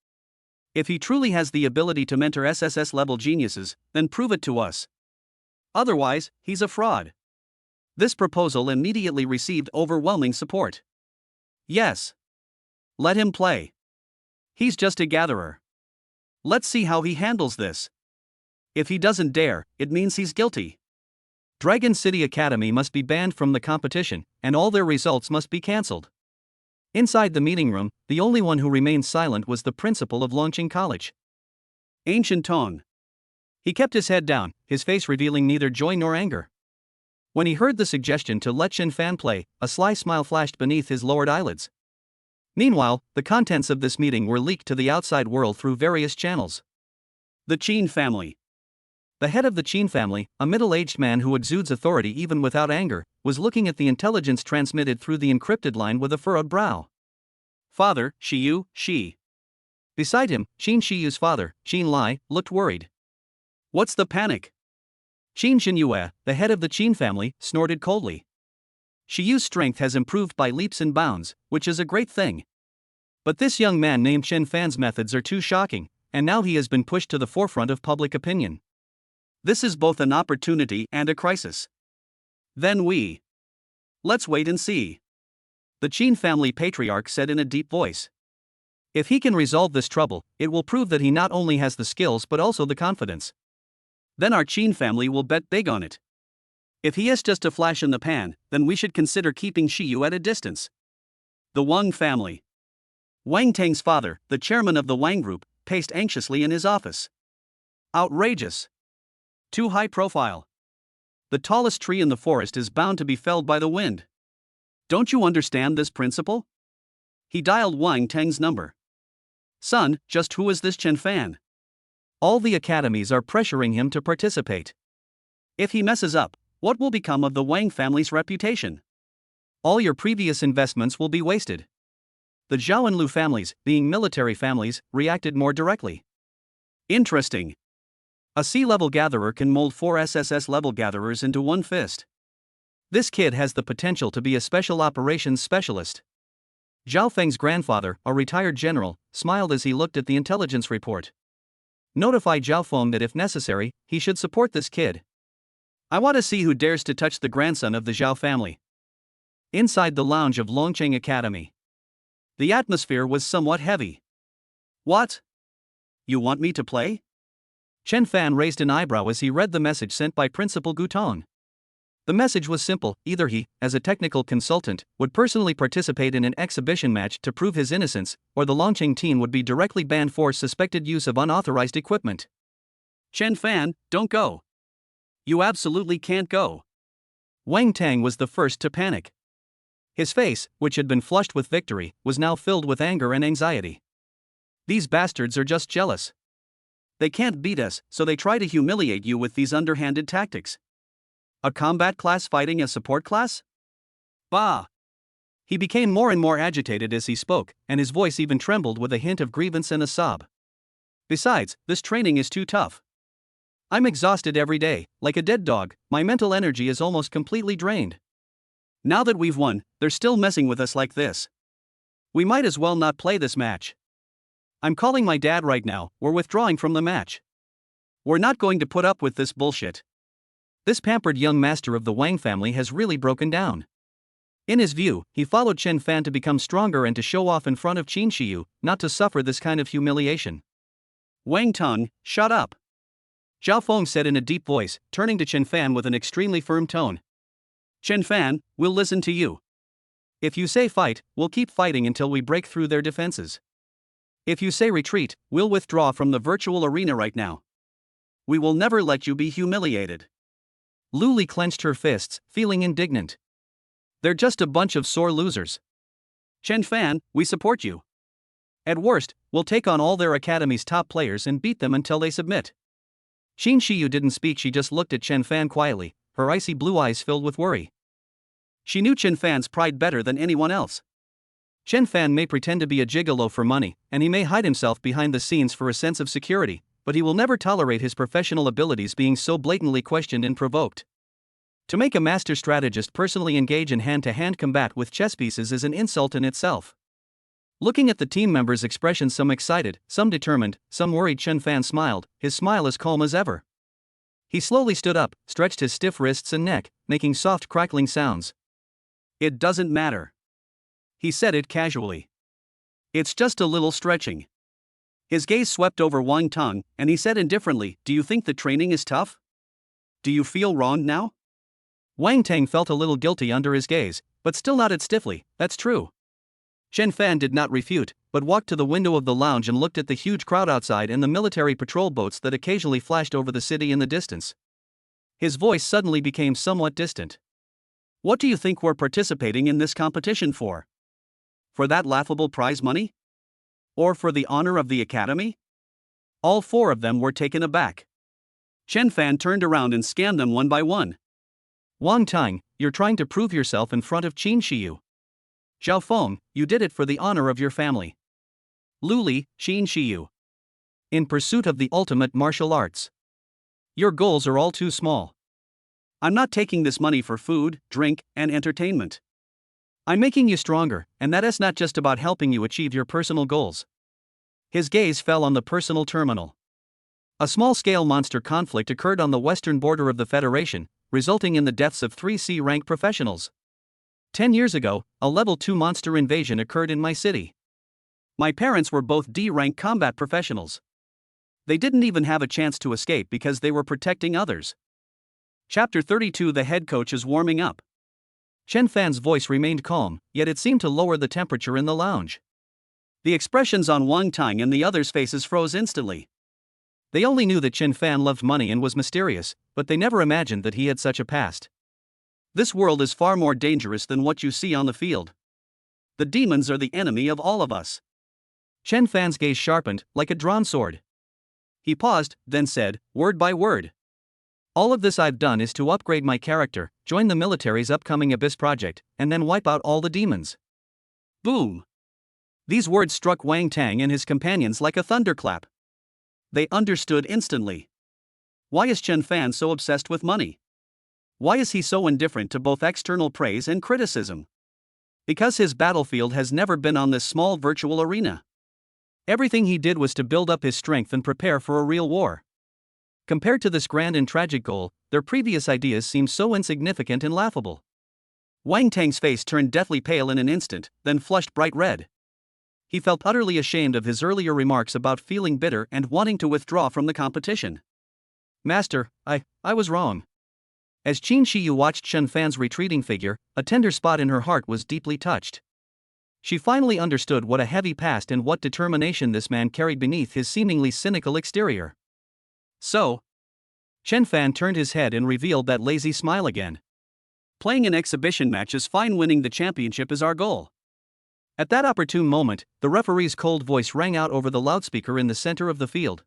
If he truly has the ability to mentor SSS-level geniuses, then prove it to us. Otherwise, he's a fraud. This proposal immediately received overwhelming support. Yes. Let him play. He's just a gatherer. Let's see how he handles this. If he doesn't dare, it means he's guilty. Dragon City Academy must be banned from the competition, and all their results must be cancelled. Inside the meeting room, the only one who remained silent was the principal of Launching College. Ancient Tong. He kept his head down, his face revealing neither joy nor anger. When he heard the suggestion to let Chen Fan play, a sly smile flashed beneath his lowered eyelids. Meanwhile, the contents of this meeting were leaked to the outside world through various channels. The Qin family. The head of the Qin family, a middle-aged man who exudes authority even without anger, was looking at the intelligence transmitted through the encrypted line with a furrowed brow. Father, Shiyu, she. Beside him, Qin Shiyu's father, Qin Lai, looked worried. What's the panic? Qin Xinyue, the head of the Qin family, snorted coldly. Shiyu's strength has improved by leaps and bounds, which is a great thing. But this young man named Chen Fan's methods are too shocking, and now he has been pushed to the forefront of public opinion. This is both an opportunity and a crisis. Let's wait and see. The Qin family patriarch said in a deep voice. If he can resolve this trouble, it will prove that he not only has the skills but also the confidence. Then our Qin family will bet big on it. If he is just a flash in the pan, then we should consider keeping Shiyu at a distance. The Wang family. Wang Tang's father, the chairman of the Wang Group, paced anxiously in his office. Outrageous. Too high profile. The tallest tree in the forest is bound to be felled by the wind. Don't you understand this principle? He dialed Wang Tang's number. Son, just who is this Chen Fan? All the academies are pressuring him to participate. If he messes up, what will become of the Wang family's reputation? All your previous investments will be wasted. The Zhao and Lu families, being military families, reacted more directly. Interesting. A sea-level gatherer can mold 4 SSS-level gatherers into one fist. This kid has the potential to be a special operations specialist. Zhao Feng's grandfather, a retired general, smiled as he looked at the intelligence report. Notify Zhao Feng that if necessary, he should support this kid. I want to see who dares to touch the grandson of the Zhao family. Inside the lounge of Longcheng Academy. The atmosphere was somewhat heavy. What? You want me to play? Chen Fan raised an eyebrow as he read the message sent by Principal Gu Tong. The message was simple: either he, as a technical consultant, would personally participate in an exhibition match to prove his innocence, or the Longcheng team would be directly banned for suspected use of unauthorized equipment. Chen Fan, don't go. You absolutely can't go. Wang Tang was the first to panic. His face, which had been flushed with victory, was now filled with anger and anxiety. These bastards are just jealous. They can't beat us, so they try to humiliate you with these underhanded tactics. A combat class fighting a support class? Bah! He became more and more agitated as he spoke, and his voice even trembled with a hint of grievance and a sob. Besides, this training is too tough. I'm exhausted every day, like a dead dog. My mental energy is almost completely drained. Now that we've won, they're still messing with us like this. We might as well not play this match. I'm calling my dad right now. We're withdrawing from the match. We're not going to put up with this bullshit. This pampered young master of the Wang family has really broken down. In his view, he followed Chen Fan to become stronger and to show off in front of Qin Shiyu, not to suffer this kind of humiliation. Wang Tong, shut up. Zhao Feng said in a deep voice, turning to Chen Fan with an extremely firm tone. Chen Fan, we'll listen to you. If you say fight, we'll keep fighting until we break through their defenses. If you say retreat, we'll withdraw from the virtual arena right now. We will never let you be humiliated. Lu Li clenched her fists, feeling indignant. They're just a bunch of sore losers. Chen Fan, we support you. At worst, we'll take on all their academy's top players and beat them until they submit. Qin Shiyu didn't speak, she just looked at Chen Fan quietly, her icy blue eyes filled with worry. She knew Chen Fan's pride better than anyone else. Chen Fan may pretend to be a gigolo for money, and he may hide himself behind the scenes for a sense of security, but he will never tolerate his professional abilities being so blatantly questioned and provoked. To make a master strategist personally engage in hand-to-hand combat with chess pieces is an insult in itself. Looking at the team members' expressions, some excited, some determined, some worried, Chen Fan smiled, his smile as calm as ever. He slowly stood up, stretched his stiff wrists and neck, making soft crackling sounds. It doesn't matter. He said it casually. It's just a little stretching. His gaze swept over Wang Tong, and he said indifferently, do you think the training is tough? Do you feel wronged now? Wang Tang felt a little guilty under his gaze, but still nodded stiffly, that's true. Chen Fan did not refute, but walked to the window of the lounge and looked at the huge crowd outside and the military patrol boats that occasionally flashed over the city in the distance. His voice suddenly became somewhat distant. What do you think we're participating in this competition for? For that laughable prize money? Or for the honor of the academy? All four of them were taken aback. Chen Fan turned around and scanned them one by one. Wang Tang, you're trying to prove yourself in front of Qin Shiyu. Zhao Feng, you did it for the honor of your family. Luli, Xin Shiyu. In pursuit of the ultimate martial arts. Your goals are all too small. I'm not taking this money for food, drink, and entertainment. I'm making you stronger, and that is not just about helping you achieve your personal goals. His gaze fell on the personal terminal. A small-scale monster conflict occurred on the western border of the Federation, resulting in the deaths of 3 C-rank professionals. 10 years ago, a level 2 monster invasion occurred in my city. My parents were both D-rank combat professionals. They didn't even have a chance to escape because they were protecting others. Chapter 32. The head coach is warming up. Chen Fan's voice remained calm, yet it seemed to lower the temperature in the lounge. The expressions on Wang Tang and the others' faces froze instantly. They only knew that Chen Fan loved money and was mysterious, but they never imagined that he had such a past. This world is far more dangerous than what you see on the field. The demons are the enemy of all of us. Chen Fan's gaze sharpened, like a drawn sword. He paused, then said, word by word. All of this I've done is to upgrade my character, join the military's upcoming Abyss project, and then wipe out all the demons. Boom! These words struck Wang Tang and his companions like a thunderclap. They understood instantly. Why is Chen Fan so obsessed with money? Why is he so indifferent to both external praise and criticism? Because his battlefield has never been on this small virtual arena. Everything he did was to build up his strength and prepare for a real war. Compared to this grand and tragic goal, their previous ideas seemed so insignificant and laughable. Wang Tang's face turned deathly pale in an instant, then flushed bright red. He felt utterly ashamed of his earlier remarks about feeling bitter and wanting to withdraw from the competition. Master, I was wrong. As Qin Shiyu watched Chen Fan's retreating figure, a tender spot in her heart was deeply touched. She finally understood what a heavy past and what determination this man carried beneath his seemingly cynical exterior. So, Chen Fan turned his head and revealed that lazy smile again. Playing an exhibition match is fine, winning the championship is our goal. At that opportune moment, the referee's cold voice rang out over the loudspeaker in the center of the field.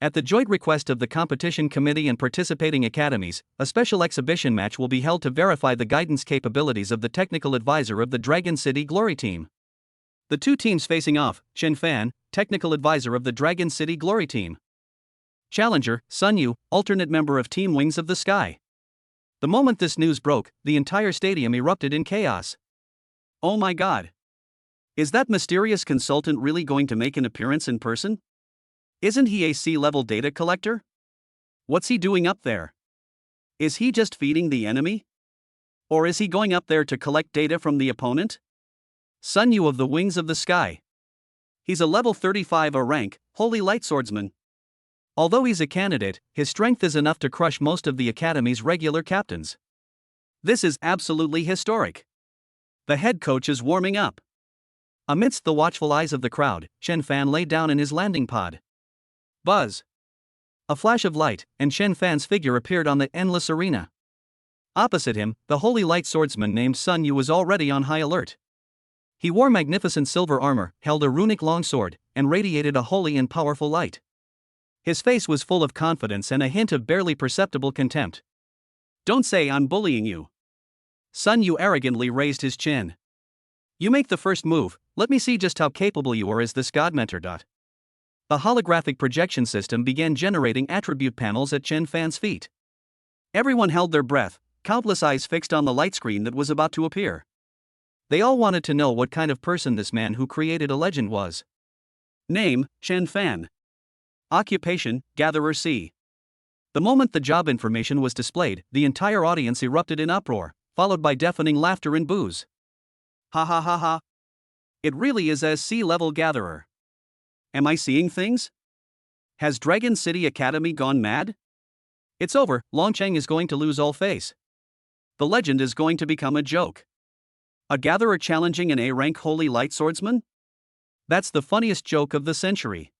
At the joint request of the competition committee and participating academies, a special exhibition match will be held to verify the guidance capabilities of the technical advisor of the Dragon City Glory Team. The two teams facing off: Chen Fan, technical advisor of the Dragon City Glory Team. Challenger, Sun Yu, alternate member of Team Wings of the Sky. The moment this news broke, the entire stadium erupted in chaos. Oh my god! Is that mysterious consultant really going to make an appearance in person? Isn't he a C-level data collector? What's he doing up there? Is he just feeding the enemy? Or is he going up there to collect data from the opponent? Sun Yu of the Wings of the Sky. He's a level 35 A rank, holy light swordsman. Although he's a candidate, his strength is enough to crush most of the academy's regular captains. This is absolutely historic. The head coach is warming up. Amidst the watchful eyes of the crowd, Chen Fan lay down in his landing pod. Buzz! A flash of light, and Chen Fan's figure appeared on the endless arena. Opposite him, the holy light swordsman named Sun Yu was already on high alert. He wore magnificent silver armor, held a runic longsword, and radiated a holy and powerful light. His face was full of confidence and a hint of barely perceptible contempt. Don't say I'm bullying you. Sun Yu arrogantly raised his chin. You make the first move, let me see just how capable you are as this god mentor. The holographic projection system began generating attribute panels at Chen Fan's feet. Everyone held their breath, countless eyes fixed on the light screen that was about to appear. They all wanted to know what kind of person this man who created a legend was. Name, Chen Fan. Occupation, Gatherer C. The moment the job information was displayed, the entire audience erupted in uproar, followed by deafening laughter and boos. Ha ha ha ha. It really is a C-level gatherer. Am I seeing things? Has Dragon City Academy gone mad? It's over, Longcheng is going to lose all face. The legend is going to become a joke. A gatherer challenging an A-rank holy light swordsman? That's the funniest joke of the century.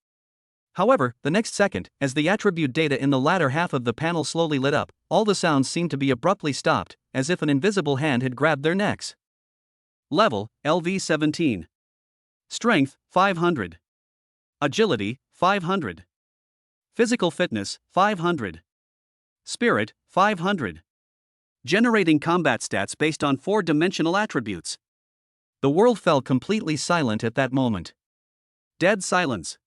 However, the next second, as the attribute data in the latter half of the panel slowly lit up, all the sounds seemed to be abruptly stopped, as if an invisible hand had grabbed their necks. Level, LV-17. Strength, 500. Agility, 500. Physical fitness, 500. Spirit, 500. Generating combat stats based on 4-dimensional attributes. The world fell completely silent at that moment. Dead silence.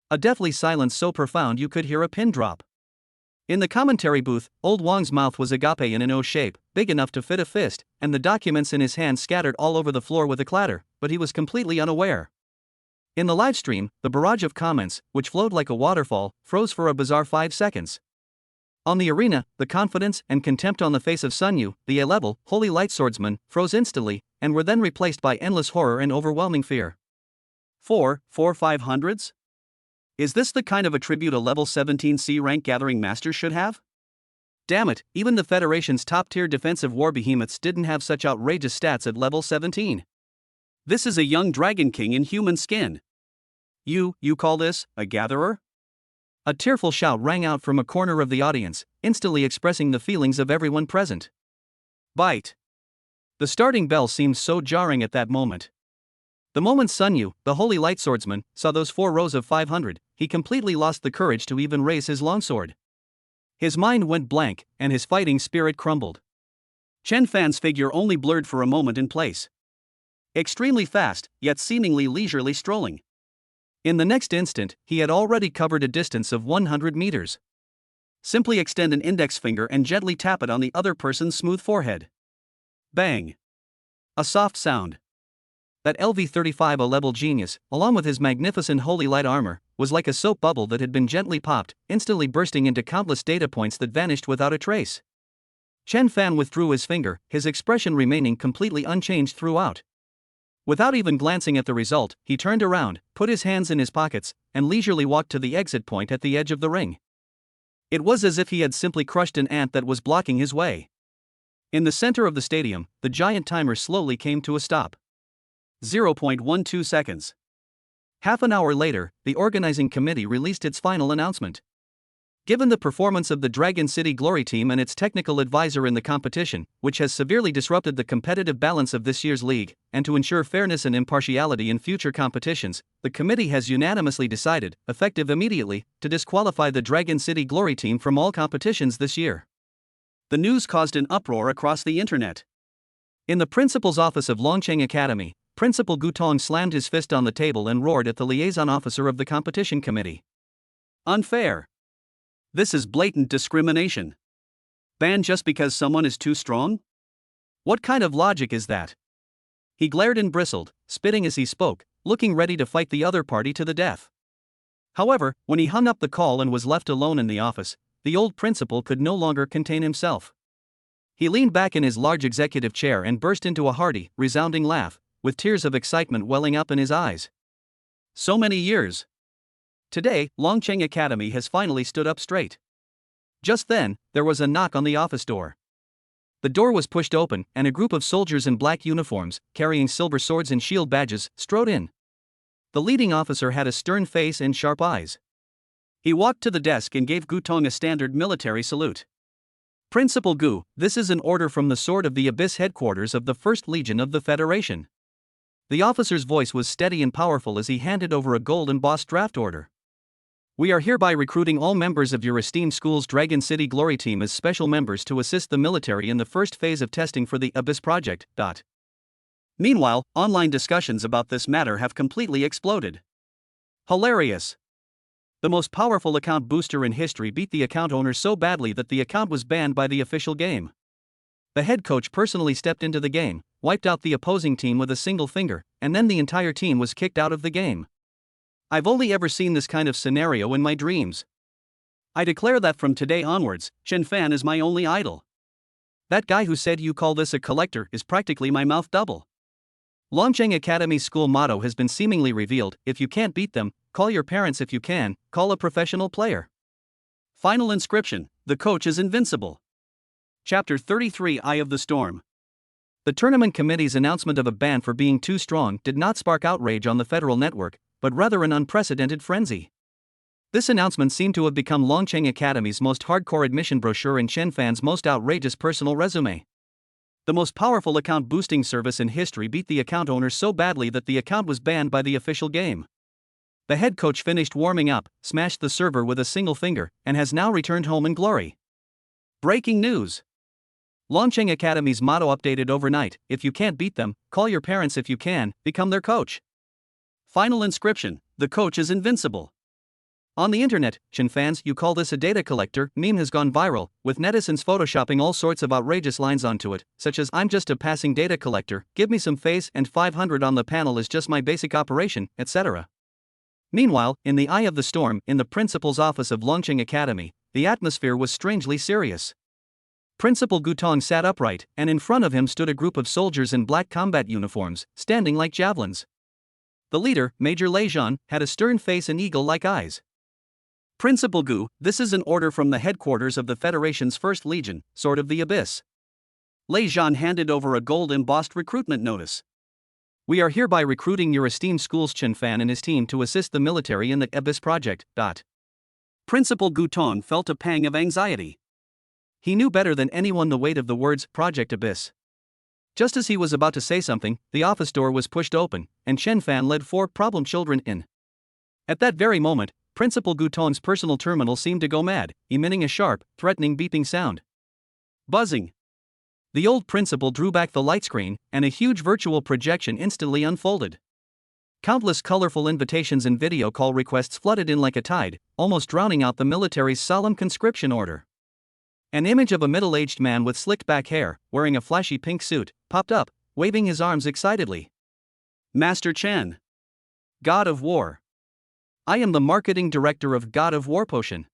A deathly silence so profound you could hear a pin drop. In the commentary booth, old Wang's mouth was agape in an O shape, big enough to fit a fist, and the documents in his hand scattered all over the floor with a clatter, but he was completely unaware. In the live stream, the barrage of comments, which flowed like a waterfall, froze for a bizarre 5 seconds. On the arena, the confidence and contempt on the face of Sun Yu, the A-level, holy light swordsman, froze instantly, and were then replaced by endless horror and overwhelming fear. 4 500s? Is this the kind of attribute a level 17C rank gathering master should have? Damn it, even the Federation's top-tier defensive war behemoths didn't have such outrageous stats at level 17. This is a young Dragon King in human skin. You call this a gatherer? A tearful shout rang out from a corner of the audience, instantly expressing the feelings of everyone present. Bite. The starting bell seemed so jarring at that moment. The moment Sun Yu, the holy light swordsman, saw those 4 rows of 500, he completely lost the courage to even raise his longsword. His mind went blank, and his fighting spirit crumbled. Chen Fan's figure only blurred for a moment in place. Extremely fast, yet seemingly leisurely strolling. In the next instant, he had already covered a distance of 100 meters. Simply extend an index finger and gently tap it on the other person's smooth forehead. Bang! A soft sound. That LV-35 A-level genius, along with his magnificent holy light armor, was like a soap bubble that had been gently popped, instantly bursting into countless data points that vanished without a trace. Chen Fan withdrew his finger, his expression remaining completely unchanged throughout. Without even glancing at the result, he turned around, put his hands in his pockets, and leisurely walked to the exit point at the edge of the ring. It was as if he had simply crushed an ant that was blocking his way. In the center of the stadium, the giant timer slowly came to a stop. 0.12 seconds. Half an hour later, the organizing committee released its final announcement. Given the performance of the Dragon City Glory team and its technical advisor in the competition, which has severely disrupted the competitive balance of this year's league, and to ensure fairness and impartiality in future competitions, the committee has unanimously decided, effective immediately, to disqualify the Dragon City Glory team from all competitions this year. The news caused an uproar across the internet. In the principal's office of Longcheng Academy, Principal Gu Tong slammed his fist on the table and roared at the liaison officer of the competition committee. Unfair. This is blatant discrimination. Ban just because someone is too strong? What kind of logic is that? He glared and bristled, spitting as he spoke, looking ready to fight the other party to the death. However, when he hung up the call and was left alone in the office, the old principal could no longer contain himself. He leaned back in his large executive chair and burst into a hearty, resounding laugh, with tears of excitement welling up in his eyes. So many years. Today, Longcheng Academy has finally stood up straight. Just then, there was a knock on the office door. The door was pushed open, and a group of soldiers in black uniforms, carrying silver swords and shield badges, strode in. The leading officer had a stern face and sharp eyes. He walked to the desk and gave Gu Tong a standard military salute. Principal Gu, this is an order from the Sword of the Abyss headquarters of the 1st Legion of the Federation. The officer's voice was steady and powerful as he handed over a gold-embossed draft order. We are hereby recruiting all members of your esteemed school's Dragon City Glory team as special members to assist the military in the first phase of testing for the Abyss project. Meanwhile, online discussions about this matter have completely exploded. Hilarious. The most powerful account booster in history beat the account owner so badly that the account was banned by the official game. The head coach personally stepped into the game, wiped out the opposing team with a single finger, and then the entire team was kicked out of the game. I've only ever seen this kind of scenario in my dreams. I declare that from today onwards, Chen Fan is my only idol. That guy who said you call this a collector is practically my mouth double. Longcheng Academy's school motto has been seemingly revealed: if you can't beat them, call your parents; if you can, call a professional player. Final inscription: the coach is invincible. Chapter 33: Eye of the Storm. The tournament committee's announcement of a ban for being too strong did not spark outrage on the federal network, but rather an unprecedented frenzy. This announcement seemed to have become Longcheng Academy's most hardcore admission brochure and Chen Fan's most outrageous personal resume. The most powerful account boosting service in history beat the account owner so badly that the account was banned by the official game. The head coach finished warming up, smashed the server with a single finger, and has now returned home in glory. Breaking news. Longcheng Academy's motto updated overnight: if you can't beat them, call your parents; if you can, become their coach. Final inscription: the coach is invincible. On the internet, Chen fans, you call this a data collector meme has gone viral, with netizens photoshopping all sorts of outrageous lines onto it, such as "I'm just a passing data collector, give me some face and 500 on the panel is just my basic operation," etc. Meanwhile, in the eye of the storm, in the principal's office of Longqing Academy, the atmosphere was strangely serious. Principal Gutong sat upright, and in front of him stood a group of soldiers in black combat uniforms, standing like javelins. The leader, Major Lejean, had a stern face and eagle-like eyes. "Principal Gu, this is an order from the headquarters of the Federation's 1st Legion, Sword of the Abyss." Lejean handed over a gold-embossed recruitment notice. "We are hereby recruiting your esteemed school's Chen Fan and his team to assist the military in the Abyss project." Principal Gutong felt a pang of anxiety. He knew better than anyone the weight of the words "Project Abyss." Just as he was about to say something, the office door was pushed open, and Chen Fan led 4 problem children in. At that very moment, Principal Gutong's personal terminal seemed to go mad, emitting a sharp, threatening beeping sound. Buzzing. The old principal drew back the light screen, and a huge virtual projection instantly unfolded. Countless colorful invitations and video call requests flooded in like a tide, almost drowning out the military's solemn conscription order. An image of a middle-aged man with slicked back hair, wearing a flashy pink suit, popped up, waving his arms excitedly. "Master Chen. God of War. I am the marketing director of God of War Potion.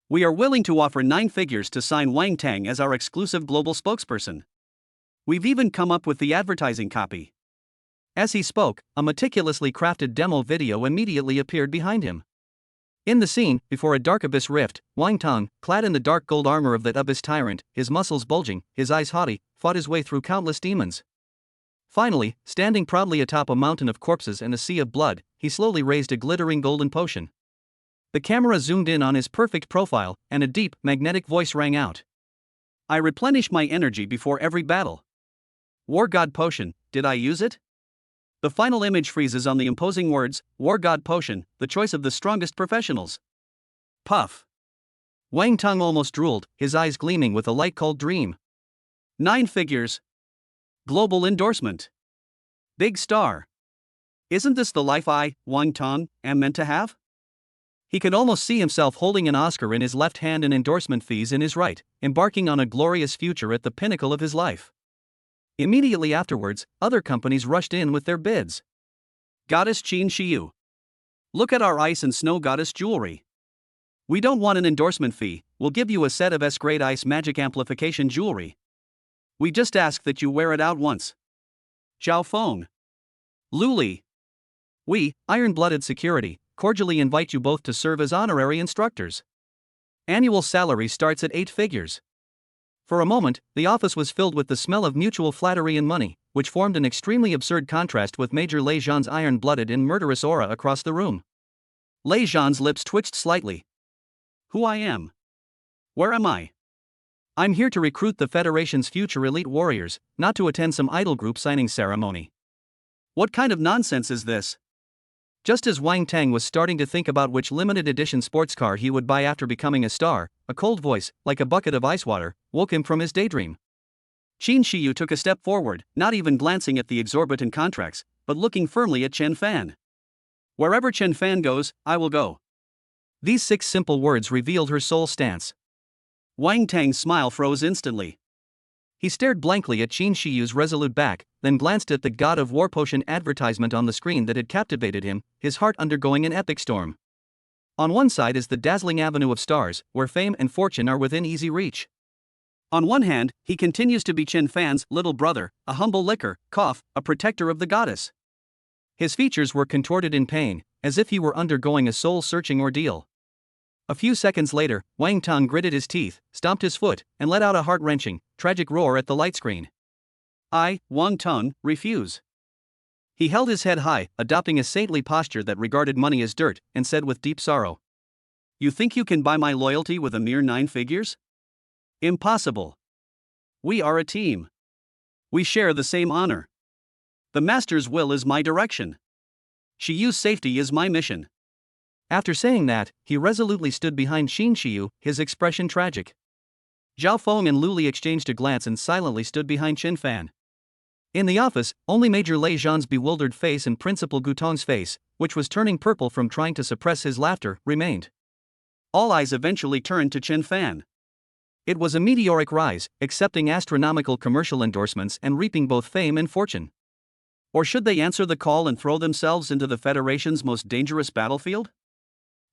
We are willing to offer 9 figures to sign Wang Tang as our exclusive global spokesperson. We've even come up with the advertising copy." As he spoke, a meticulously crafted demo video immediately appeared behind him. In the scene, before a dark abyss rift, Wang Tang, clad in the dark gold armor of that abyss tyrant, his muscles bulging, his eyes haughty, fought his way through countless demons. Finally, standing proudly atop a mountain of corpses and a sea of blood, he slowly raised a glittering golden potion. The camera zoomed in on his perfect profile, and a deep, magnetic voice rang out. "I replenish my energy before every battle. War God Potion, did I use it?" The final image freezes on the imposing words, "War God Potion, the choice of the strongest professionals." Puff. Wang Tang almost drooled, his eyes gleaming with a light called dream. 9 figures. Global endorsement. Big star. Isn't this the life I, Wang Tang, am meant to have? He could almost see himself holding an Oscar in his left hand and endorsement fees in his right, embarking on a glorious future at the pinnacle of his life. Immediately afterwards, other companies rushed in with their bids. "Goddess Qin Shiyu. Look at our ice and snow goddess jewelry. We don't want an endorsement fee, we'll give you a set of S-grade ice magic amplification jewelry. We just ask that you wear it out once. Zhao Feng. Luli. We, Iron-Blooded Security, cordially invite you both to serve as honorary instructors. Annual salary starts at 8 figures. For a moment, the office was filled with the smell of mutual flattery and money, which formed an extremely absurd contrast with Major Lejean's iron-blooded and murderous aura across the room. Lejean's lips twitched slightly. "Who I am? Where am I? I'm here to recruit the Federation's future elite warriors, not to attend some idol group signing ceremony. What kind of nonsense is this?" Just as Wang Tang was starting to think about which limited edition sports car he would buy after becoming a star, a cold voice, like a bucket of ice water, woke him from his daydream. Qin Shiyu took a step forward, not even glancing at the exorbitant contracts, but looking firmly at Chen Fan. "Wherever Chen Fan goes, I will go." These 6 simple words revealed her sole stance. Wang Tang's smile froze instantly. He stared blankly at Qin Shiyu's resolute back, then glanced at the God of War Potion advertisement on the screen that had captivated him, his heart undergoing an epic storm. On one side is the dazzling avenue of stars, where fame and fortune are within easy reach. On one hand, he continues to be Chen Fan's little brother, a humble a protector of the goddess. His features were contorted in pain, as if he were undergoing a soul-searching ordeal. A few seconds later, Wang Tang gritted his teeth, stomped his foot, and let out a heart-wrenching, tragic roar at the light screen. "I, Wang Tang, refuse." He held his head high, adopting a saintly posture that regarded money as dirt, and said with deep sorrow, "You think you can buy my loyalty with a mere 9 figures? Impossible. We are a team. We share the same honor. The Master's will is my direction. Shiyu's safety is my mission." After saying that, he resolutely stood behind Qin Shiyu, his expression tragic. Zhao Feng and Luli exchanged a glance and silently stood behind Chen Fan. In the office, only Major Lei Zhan's bewildered face and Principal Gutong's face, which was turning purple from trying to suppress his laughter, remained. All eyes eventually turned to Chen Fan. It was a meteoric rise, accepting astronomical commercial endorsements and reaping both fame and fortune. Or should they answer the call and throw themselves into the Federation's most dangerous battlefield?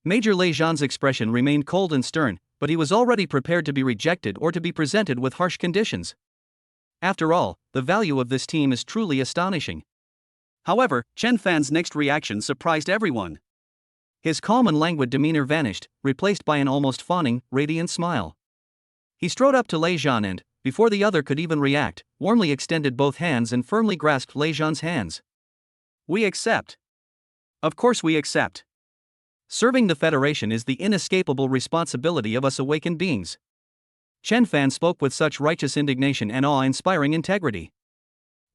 Major Lei Zhan's expression remained cold and stern, but he was already prepared to be rejected or to be presented with harsh conditions. After all, the value of this team is truly astonishing. However, Chen Fan's next reaction surprised everyone. His calm and languid demeanor vanished, replaced by an almost fawning, radiant smile. He strode up to Lei Zhan and, before the other could even react, warmly extended both hands and firmly grasped Lei Zhan's hands. "We accept. Of course we accept. Serving the Federation is the inescapable responsibility of us awakened beings." Chen Fan spoke with such righteous indignation and awe-inspiring integrity.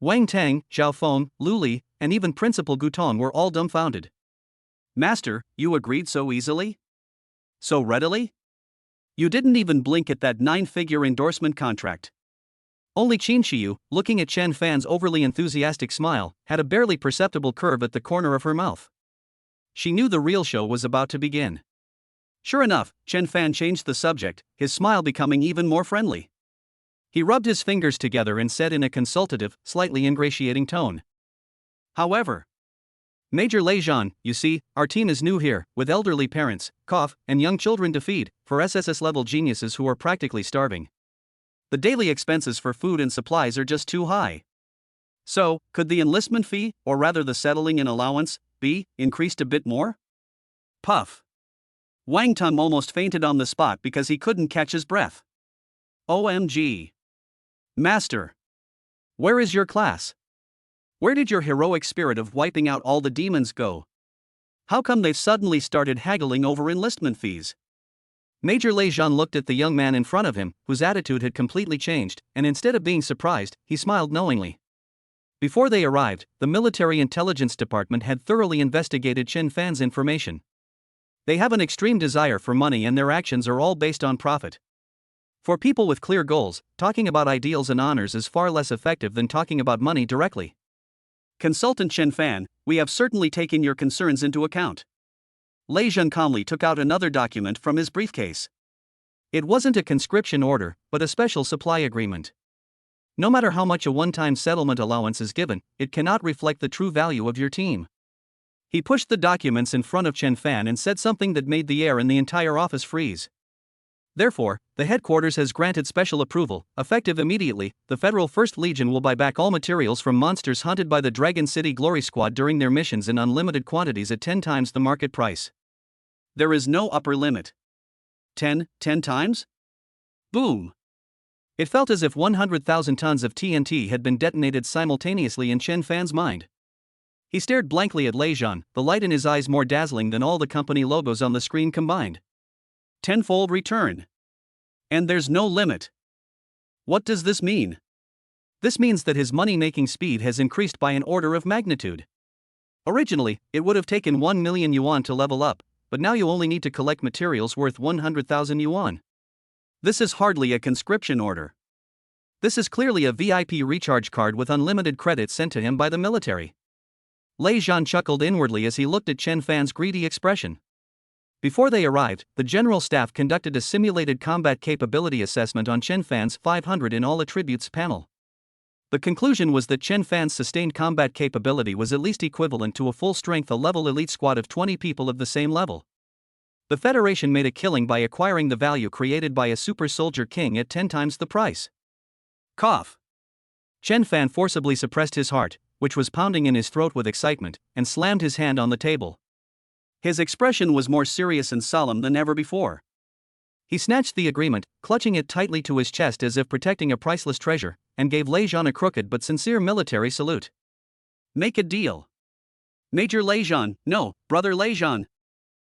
Wang Tang, Zhao Feng, Lu Li, and even Principal Gutong were all dumbfounded. "Master, you agreed so easily? So readily? You didn't even blink at that 9-figure endorsement contract." Only Qin Shiyu, looking at Chen Fan's overly enthusiastic smile, had a barely perceptible curve at the corner of her mouth. She knew the real show was about to begin. Sure enough, Chen Fan changed the subject, his smile becoming even more friendly. He rubbed his fingers together and said in a consultative, slightly ingratiating tone. "However, Major Lei Zhan, you see, our team is new here, with elderly parents, and young children to feed, for SSS-level geniuses who are practically starving. The daily expenses for food and supplies are just too high. So, could the enlistment fee, or rather the settling-in allowance, be increased a bit more?" Puff. Wang Tum almost fainted on the spot because he couldn't catch his breath. "OMG. Master. Where is your class? Where did your heroic spirit of wiping out all the demons go? How come they've suddenly started haggling over enlistment fees?" Major Lei Zhan looked at the young man in front of him, whose attitude had completely changed, and instead of being surprised, he smiled knowingly. Before they arrived, the Military Intelligence Department had thoroughly investigated Chen Fan's information. They have an extreme desire for money and their actions are all based on profit. For people with clear goals, talking about ideals and honors is far less effective than talking about money directly. "Consultant Chen Fan, we have certainly taken your concerns into account." Lei Zhan calmly took out another document from his briefcase. It wasn't a conscription order, but a special supply agreement. No matter how much a one-time settlement allowance is given, it cannot reflect the true value of your team. He pushed the documents in front of Chen Fan and said something that made the air in the entire office freeze. Therefore, the headquarters has granted special approval. Effective immediately, the Federal 1st Legion will buy back all materials from monsters hunted by the Dragon City Glory Squad during their missions in unlimited quantities at 10 times the market price. There is no upper limit. 10 times? Boom! It felt as if 100,000 tons of TNT had been detonated simultaneously in Chen Fan's mind. He stared blankly at Lei Zhan, the light in his eyes more dazzling than all the company logos on the screen combined. Tenfold return. And there's no limit. What does this mean? This means that his money-making speed has increased by an order of magnitude. Originally, it would have taken 1 million yuan to level up, but now you only need to collect materials worth 100,000 yuan. This is hardly a conscription order. This is clearly a VIP recharge card with unlimited credits sent to him by the military. Lei Zhan chuckled inwardly as he looked at Chen Fan's greedy expression. Before they arrived, the General Staff conducted a simulated combat capability assessment on Chen Fan's 500 in all attributes panel. The conclusion was that Chen Fan's sustained combat capability was at least equivalent to a full-strength A-level elite squad of 20 people of the same level. The Federation made a killing by acquiring the value created by a super soldier king at 10 times the price. Cough. Chen Fan forcibly suppressed his heart, which was pounding in his throat with excitement, and slammed his hand on the table. His expression was more serious and solemn than ever before. He snatched the agreement, clutching it tightly to his chest as if protecting a priceless treasure, and gave Lei Zhan a crooked but sincere military salute. "Make a deal. Major Lei Zhan, no, brother Lei Zhan.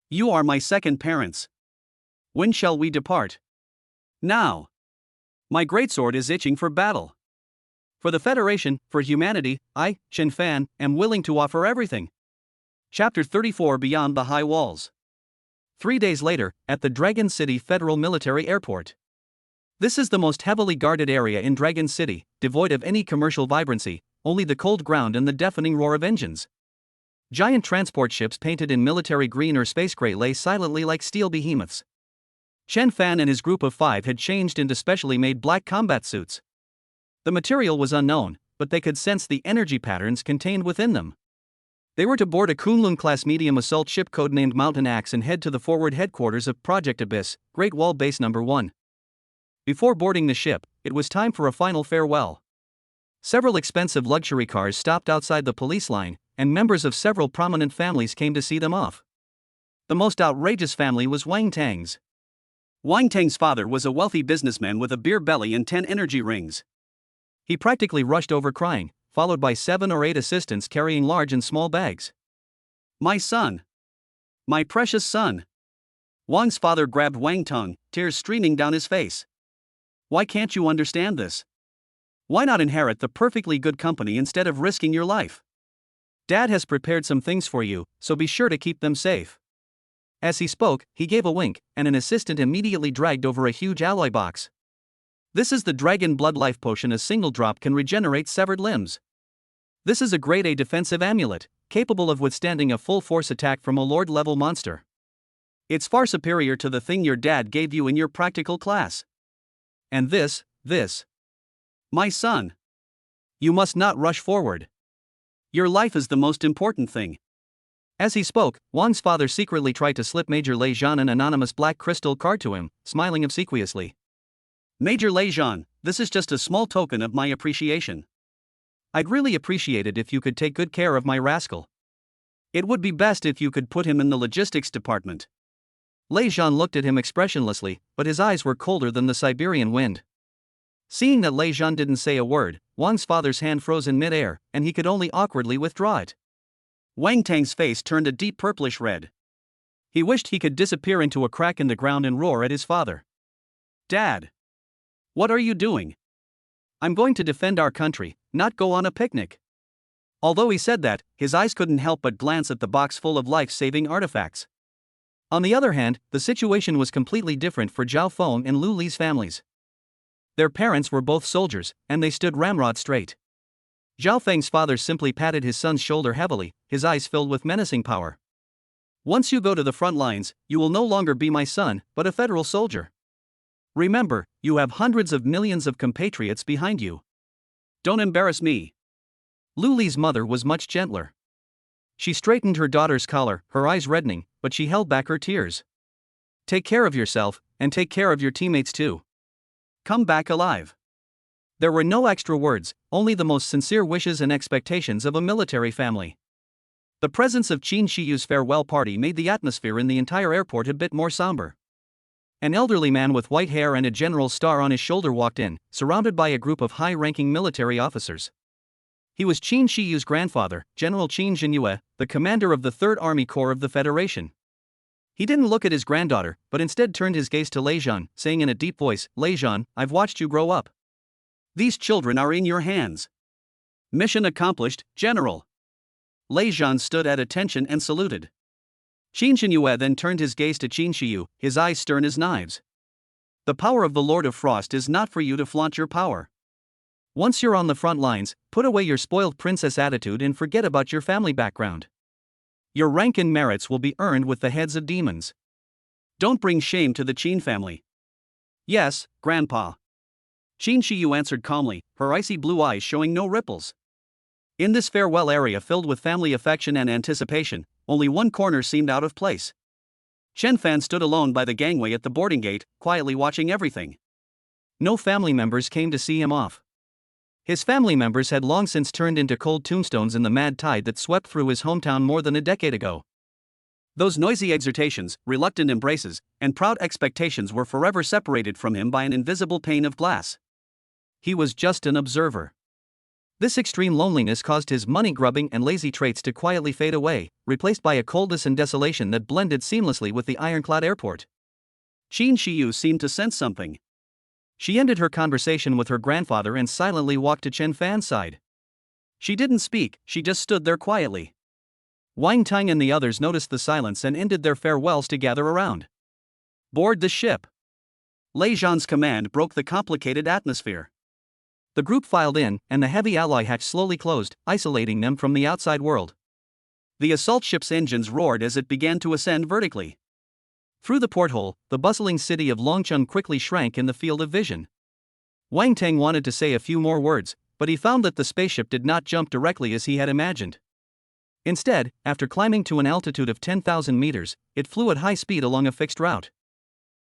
You are my second parents. When shall we depart?" "Now. My greatsword is itching for battle. For the Federation, for humanity, I, Chen Fan, am willing to offer everything." Chapter 34 Beyond the High Walls. 3 days later, at the Dragon City Federal Military Airport. This is the most heavily guarded area in Dragon City, devoid of any commercial vibrancy, only the cold ground and the deafening roar of engines. Giant transport ships painted in military green or space gray lay silently like steel behemoths. Chen Fan and his group of 5 had changed into specially made black combat suits. The material was unknown, but they could sense the energy patterns contained within them. They were to board a Kunlun-class medium assault ship codenamed Mountain Axe and head to the forward headquarters of Project Abyss, Great Wall Base No. 1. Before boarding the ship, it was time for a final farewell. Several expensive luxury cars stopped outside the police line, and members of several prominent families came to see them off. The most outrageous family was Wang Tang's. Wang Tang's father was a wealthy businessman with a beer belly and 10 energy rings. He practically rushed over crying, followed by 7 or 8 assistants carrying large and small bags. "My son! My precious son!" Wang's father grabbed Wang Tang, tears streaming down his face. "Why can't you understand this? Why not inherit the perfectly good company instead of risking your life? Dad has prepared some things for you, so be sure to keep them safe." As he spoke, he gave a wink, and an assistant immediately dragged over a huge alloy box. "This is the Dragon Blood Life Potion. A single drop can regenerate severed limbs. This is a grade A defensive amulet, capable of withstanding a full-force attack from a Lord-level monster. It's far superior to the thing your dad gave you in your practical class. And this, my son. You must not rush forward. Your life is the most important thing." As he spoke, Wang's father secretly tried to slip Major Lei Zhan an anonymous black crystal card to him, smiling obsequiously. "Major Lei Zhan, this is just a small token of my appreciation. I'd really appreciate it if you could take good care of my rascal. It would be best if you could put him in the logistics department." Lei Zhan looked at him expressionlessly, but his eyes were colder than the Siberian wind. Seeing that Lei Zhan didn't say a word, Wang's father's hand froze in mid-air, and he could only awkwardly withdraw it. Wang Tang's face turned a deep purplish red. He wished he could disappear into a crack in the ground and roar at his father. "Dad! What are you doing? I'm going to defend our country, not go on a picnic." Although he said that, his eyes couldn't help but glance at the box full of life-saving artifacts. On the other hand, the situation was completely different for Zhao Feng and Lu Li's families. Their parents were both soldiers, and they stood ramrod straight. Zhao Feng's father simply patted his son's shoulder heavily, his eyes filled with menacing power. "Once you go to the front lines, you will no longer be my son, but a federal soldier. Remember, you have hundreds of millions of compatriots behind you. Don't embarrass me." Lu Li's mother was much gentler. She straightened her daughter's collar, her eyes reddening, but she held back her tears. "Take care of yourself, and take care of your teammates too. Come back alive." There were no extra words, only the most sincere wishes and expectations of a military family. The presence of Qin Shiyu's farewell party made the atmosphere in the entire airport a bit more somber. An elderly man with white hair and a general's star on his shoulder walked in, surrounded by a group of high-ranking military officers. He was Qin Shiyu's grandfather, General Qin Zhenyue, the commander of the 3rd Army Corps of the Federation. He didn't look at his granddaughter, but instead turned his gaze to Lei Zhan, saying in a deep voice, "Lei Zhan, I've watched you grow up. These children are in your hands." "Mission accomplished, General." Lei Zhan stood at attention and saluted. Qin Zhenyue then turned his gaze to Qin Shiyu, his eyes stern as knives. "The power of the Lord of Frost is not for you to flaunt your power. Once you're on the front lines, put away your spoiled princess attitude and forget about your family background. Your rank and merits will be earned with the heads of demons. Don't bring shame to the Qin family." "Yes, Grandpa." Qin Shiyu answered calmly, her icy blue eyes showing no ripples. In this farewell area filled with family affection and anticipation, only one corner seemed out of place. Chen Fan stood alone by the gangway at the boarding gate, quietly watching everything. No family members came to see him off. His family members had long since turned into cold tombstones in the mad tide that swept through his hometown more than a decade ago. Those noisy exhortations, reluctant embraces, and proud expectations were forever separated from him by an invisible pane of glass. He was just an observer. This extreme loneliness caused his money-grubbing and lazy traits to quietly fade away, replaced by a coldness and desolation that blended seamlessly with the ironclad airport. Qin Shiyu seemed to sense something. She ended her conversation with her grandfather and silently walked to Chen Fan's side. She didn't speak, she just stood there quietly. Wang Tang and the others noticed the silence and ended their farewells to gather around. "Board the ship." Lei Zhan's command broke the complicated atmosphere. The group filed in, and the heavy alloy hatch slowly closed, isolating them from the outside world. The assault ship's engines roared as it began to ascend vertically. Through the porthole, the bustling city of Longcheng quickly shrank in the field of vision. Wang Teng wanted to say a few more words, but he found that the spaceship did not jump directly as he had imagined. Instead, after climbing to an altitude of 10,000 meters, it flew at high speed along a fixed route.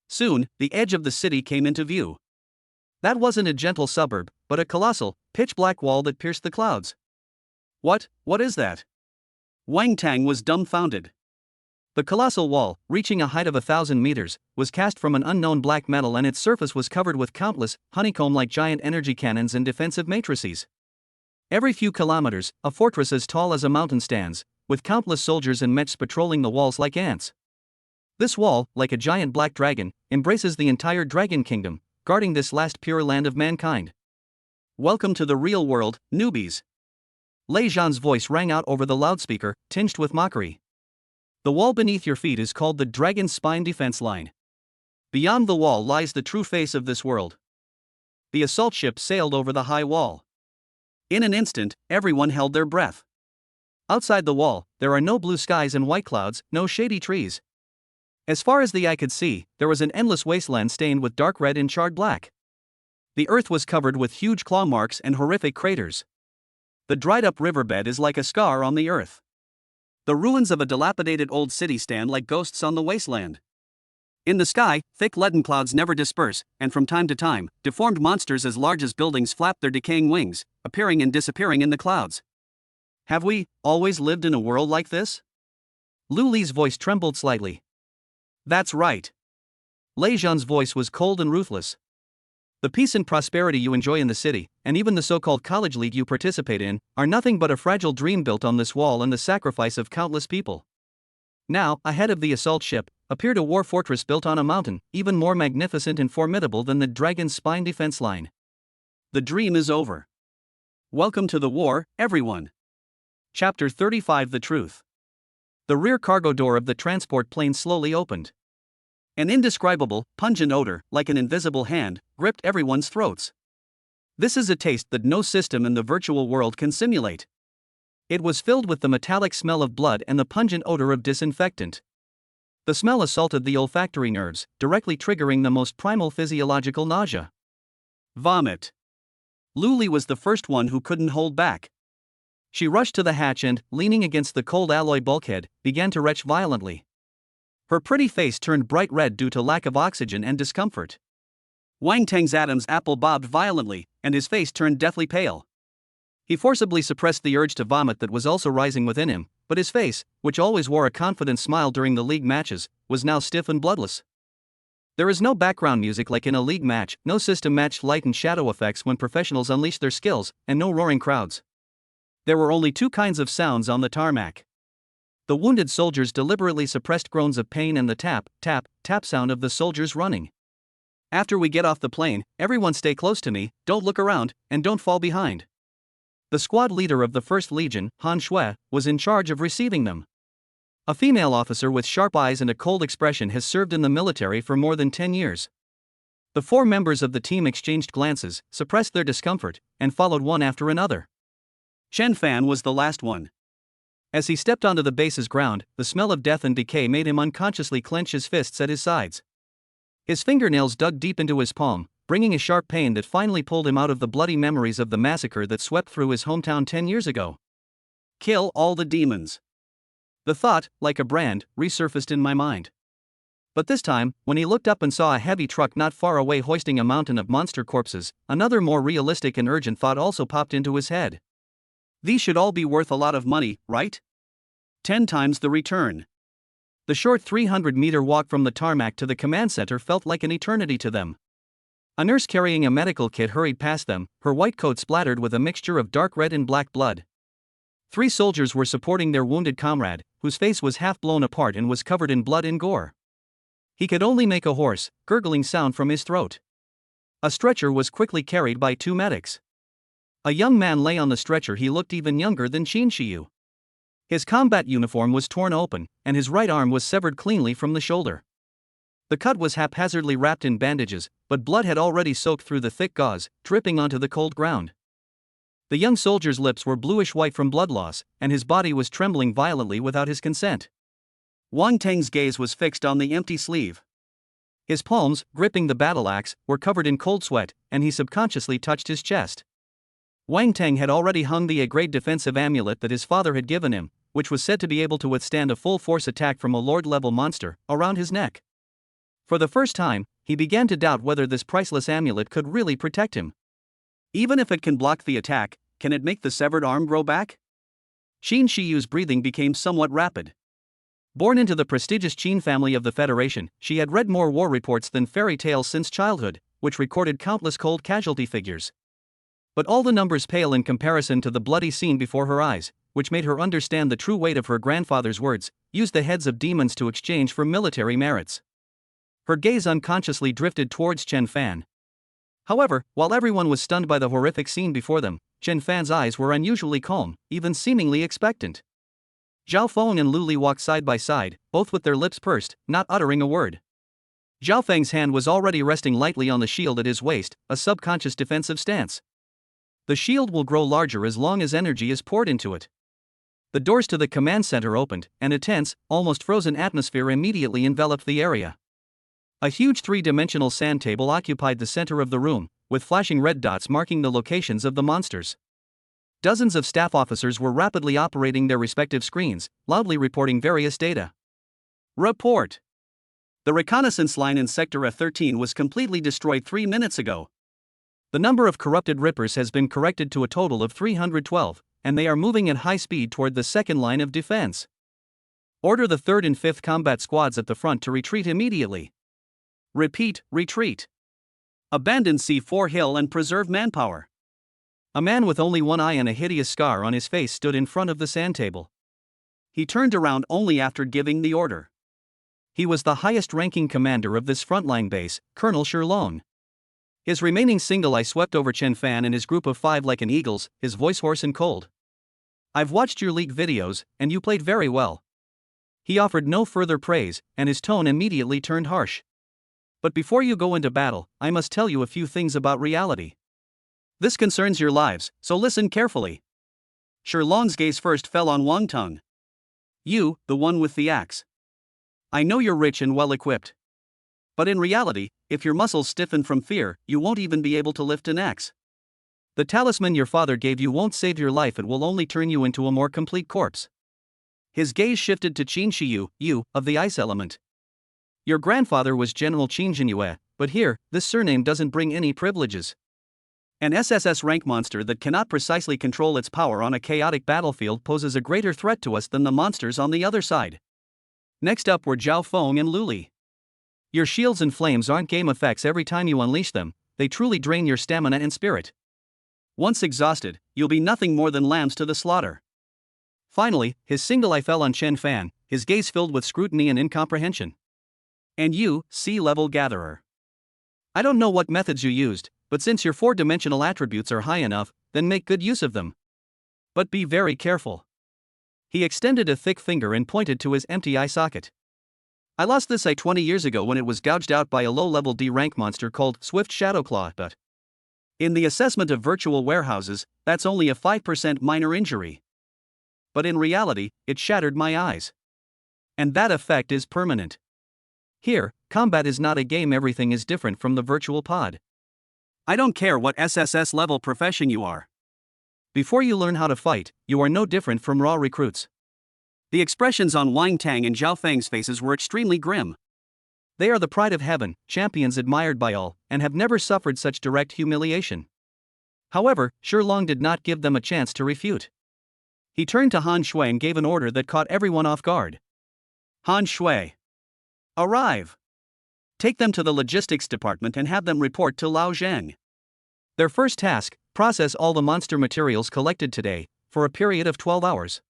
Soon, the edge of the city came into view. That wasn't a gentle suburb, but a colossal, pitch-black wall that pierced the clouds. What is that? Wang Tang was dumbfounded. The colossal wall, reaching a height of 1,000 meters, was cast from an unknown black metal, and its surface was covered with countless, honeycomb-like giant energy cannons and defensive matrices. Every few kilometers, a fortress as tall as a mountain stands, with countless soldiers and mechs patrolling the walls like ants. This wall, like a giant black dragon, embraces the entire Dragon Kingdom, guarding this last pure land of mankind. Welcome to the real world, newbies. Lei Zhan's voice rang out over the loudspeaker, tinged with mockery. The wall beneath your feet is called the Dragon's Spine Defense Line. Beyond the wall lies the true face of this world. The assault ship sailed over the high wall. In an instant, everyone held their breath. Outside the wall, there are no blue skies and white clouds, no shady trees. As far as the eye could see, there was an endless wasteland stained with dark red and charred black. The earth was covered with huge claw marks and horrific craters. The dried-up riverbed is like a scar on the earth. The ruins of a dilapidated old city stand like ghosts on the wasteland. In the sky, thick leaden clouds never disperse, and from time to time, deformed monsters as large as buildings flap their decaying wings, appearing and disappearing in the clouds. Have we always lived in a world like this? Lu Li's voice trembled slightly. That's right. Lei Zhan's voice was cold and ruthless. The peace and prosperity you enjoy in the city, and even the so-called college league you participate in, are nothing but a fragile dream built on this wall and the sacrifice of countless people. Now, ahead of the assault ship, appeared a war fortress built on a mountain, even more magnificent and formidable than the Dragon's Spine Defense Line. The dream is over. Welcome to the war, everyone. Chapter 35: The Truth. The rear cargo door of the transport plane slowly opened. An indescribable, pungent odor, like an invisible hand, gripped everyone's throats. This is a taste that no system in the virtual world can simulate. It was filled with the metallic smell of blood and the pungent odor of disinfectant. The smell assaulted the olfactory nerves, directly triggering the most primal physiological nausea. Vomit. Lu Li was the first one who couldn't hold back. She rushed to the hatch and, leaning against the cold alloy bulkhead, began to retch violently. Her pretty face turned bright red due to lack of oxygen and discomfort. Wang Teng's Adam's apple bobbed violently, and his face turned deathly pale. He forcibly suppressed the urge to vomit that was also rising within him, but his face, which always wore a confident smile during the league matches, was now stiff and bloodless. There is no background music like in a league match, no system-matched light and shadow effects when professionals unleash their skills, and no roaring crowds. There were only two kinds of sounds on the tarmac. The wounded soldiers deliberately suppressed groans of pain and the tap, tap, tap sound of the soldiers running. After we get off the plane, everyone stay close to me, don't look around, and don't fall behind. The squad leader of the 1st Legion, Han Shui, was in charge of receiving them. A female officer with sharp eyes and a cold expression has served in the military for more than 10 years. The 4 members of the team exchanged glances, suppressed their discomfort, and followed one after another. Chen Fan was the last one. As he stepped onto the base's ground, the smell of death and decay made him unconsciously clench his fists at his sides. His fingernails dug deep into his palm, bringing a sharp pain that finally pulled him out of the bloody memories of the massacre that swept through his hometown 10 years ago. Kill all the demons. The thought, like a brand, resurfaced in my mind. But this time, when he looked up and saw a heavy truck not far away hoisting a mountain of monster corpses, another more realistic and urgent thought also popped into his head. These should all be worth a lot of money, right? 10 times the return. The short 300-meter walk from the tarmac to the command center felt like an eternity to them. A nurse carrying a medical kit hurried past them, her white coat splattered with a mixture of dark red and black blood. 3 soldiers were supporting their wounded comrade, whose face was half blown apart and was covered in blood and gore. He could only make a hoarse, gurgling sound from his throat. A stretcher was quickly carried by 2 medics. A young man lay on the stretcher. He looked even younger than Qin Shiyu. His combat uniform was torn open, and his right arm was severed cleanly from the shoulder. The cut was haphazardly wrapped in bandages, but blood had already soaked through the thick gauze, dripping onto the cold ground. The young soldier's lips were bluish-white from blood loss, and his body was trembling violently without his consent. Wang Tang's gaze was fixed on the empty sleeve. His palms, gripping the battle axe, were covered in cold sweat, and he subconsciously touched his chest. Wang Tang had already hung the A-grade defensive amulet that his father had given him, which was said to be able to withstand a full-force attack from a lord-level monster, around his neck. For the first time, he began to doubt whether this priceless amulet could really protect him. Even if it can block the attack, can it make the severed arm grow back? Qin Shiyu's breathing became somewhat rapid. Born into the prestigious Qin family of the Federation, she had read more war reports than fairy tales since childhood, which recorded countless cold casualty figures. But all the numbers pale in comparison to the bloody scene before her eyes, which made her understand the true weight of her grandfather's words, "Use the heads of demons to exchange for military merits." Her gaze unconsciously drifted towards Chen Fan. However, while everyone was stunned by the horrific scene before them, Chen Fan's eyes were unusually calm, even seemingly expectant. Zhao Feng and Lu Li walked side by side, both with their lips pursed, not uttering a word. Zhao Feng's hand was already resting lightly on the shield at his waist, a subconscious defensive stance. The shield will grow larger as long as energy is poured into it. The doors to the command center opened, and a tense, almost frozen atmosphere immediately enveloped the area. A huge three-dimensional sand table occupied the center of the room, with flashing red dots marking the locations of the monsters. Dozens of staff officers were rapidly operating their respective screens, loudly reporting various data. Report. The reconnaissance line in Sector F-13 was completely destroyed 3 minutes ago. The number of corrupted Rippers has been corrected to a total of 312, and they are moving at high speed toward the second line of defense. Order the 3rd and 5th combat squads at the front to retreat immediately. Repeat, retreat. Abandon C4 Hill and preserve manpower. A man with only one eye and a hideous scar on his face stood in front of the sand table. He turned around only after giving the order. He was the highest-ranking commander of this frontline base, Colonel Shirlong. His remaining single eye swept over Chen Fan and his group of 5 like an eagle's, his voice hoarse and cold. "I've watched your leak videos, and you played very well." He offered no further praise, and his tone immediately turned harsh. "But before you go into battle, I must tell you a few things about reality. This concerns your lives, so listen carefully." Shirlong's gaze first fell on Wang Tang. "You, the one with the axe. I know you're rich and well-equipped. But in reality, if your muscles stiffen from fear, you won't even be able to lift an axe. The talisman your father gave you won't save your life, it will only turn you into a more complete corpse." His gaze shifted to Qin Shiyu, you, of the ice element. "Your grandfather was General Qin Jinyue, but here, this surname doesn't bring any privileges. An SSS rank monster that cannot precisely control its power on a chaotic battlefield poses a greater threat to us than the monsters on the other side." Next up were Zhao Feng and Lu Li. "Your shields and flames aren't game effects every time you unleash them, they truly drain your stamina and spirit. Once exhausted, you'll be nothing more than lambs to the slaughter." Finally, his single eye fell on Chen Fan, his gaze filled with scrutiny and incomprehension. "And you, sea-level gatherer. I don't know what methods you used, but since your 4-dimensional attributes are high enough, then make good use of them. But be very careful." He extended a thick finger and pointed to his empty eye socket. "I lost this eye 20 years ago when it was gouged out by a low-level D-rank monster called Swift Shadowclaw, but in the assessment of virtual warehouses, that's only a 5% minor injury. But in reality, it shattered my eyes. And that effect is permanent. Here, combat is not a game, everything is different from the virtual pod. I don't care what SSS level profession you are. Before you learn how to fight, you are no different from raw recruits." The expressions on Wang Tang and Zhao Feng's faces were extremely grim. They are the pride of heaven, champions admired by all, and have never suffered such direct humiliation. However, Shirlong did not give them a chance to refute. He turned to Han Shui and gave an order that caught everyone off guard. "Han Shui. Arrive. Take them to the logistics department and have them report to Lao Zheng. Their first task, process all the monster materials collected today, for a period of 12 hours.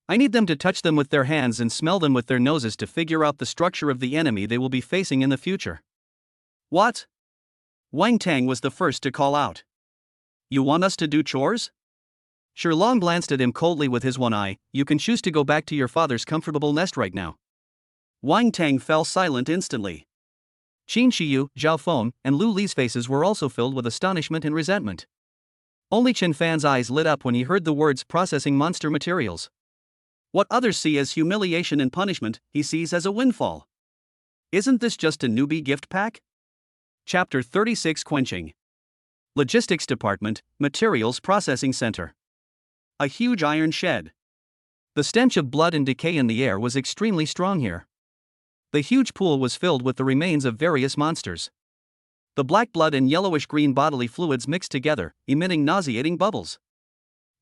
I need them to touch them with their hands and smell them with their noses to figure out the structure of the enemy they will be facing in the future." "What?" Wang Tang was the first to call out. "You want us to do chores?" Shirlong glanced at him coldly with his one eye. "You can choose to go back to your father's comfortable nest right now." Wang Tang fell silent instantly. Qin Shiyu, Zhao Feng, and Lu Li's faces were also filled with astonishment and resentment. Only Chen Fan's eyes lit up when he heard the words processing monster materials. What others see as humiliation and punishment, he sees as a windfall. Isn't this just a newbie gift pack? Chapter 36 Quenching. Logistics Department, Materials Processing Center. A huge iron shed. The stench of blood and decay in the air was extremely strong here. The huge pool was filled with the remains of various monsters. The black blood and yellowish-green bodily fluids mixed together, emitting nauseating bubbles.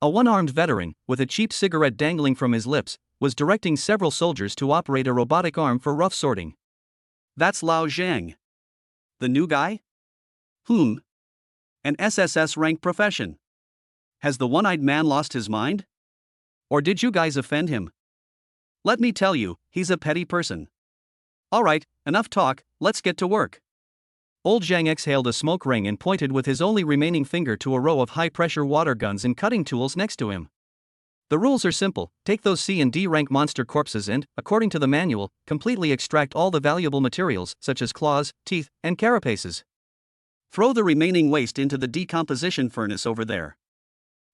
A one-armed veteran, with a cheap cigarette dangling from his lips, was directing several soldiers to operate a robotic arm for rough sorting. That's Lao Zhang. The new guy? An SSS rank profession. Has the one-eyed man lost his mind? Or did you guys offend him? Let me tell you, he's a petty person. Alright, enough talk, let's get to work. Old Zhang exhaled a smoke ring and pointed with his only remaining finger to a row of high-pressure water guns and cutting tools next to him. The rules are simple: take those C and D rank monster corpses and, according to the manual, completely extract all the valuable materials such as claws, teeth, and carapaces. Throw the remaining waste into the decomposition furnace over there.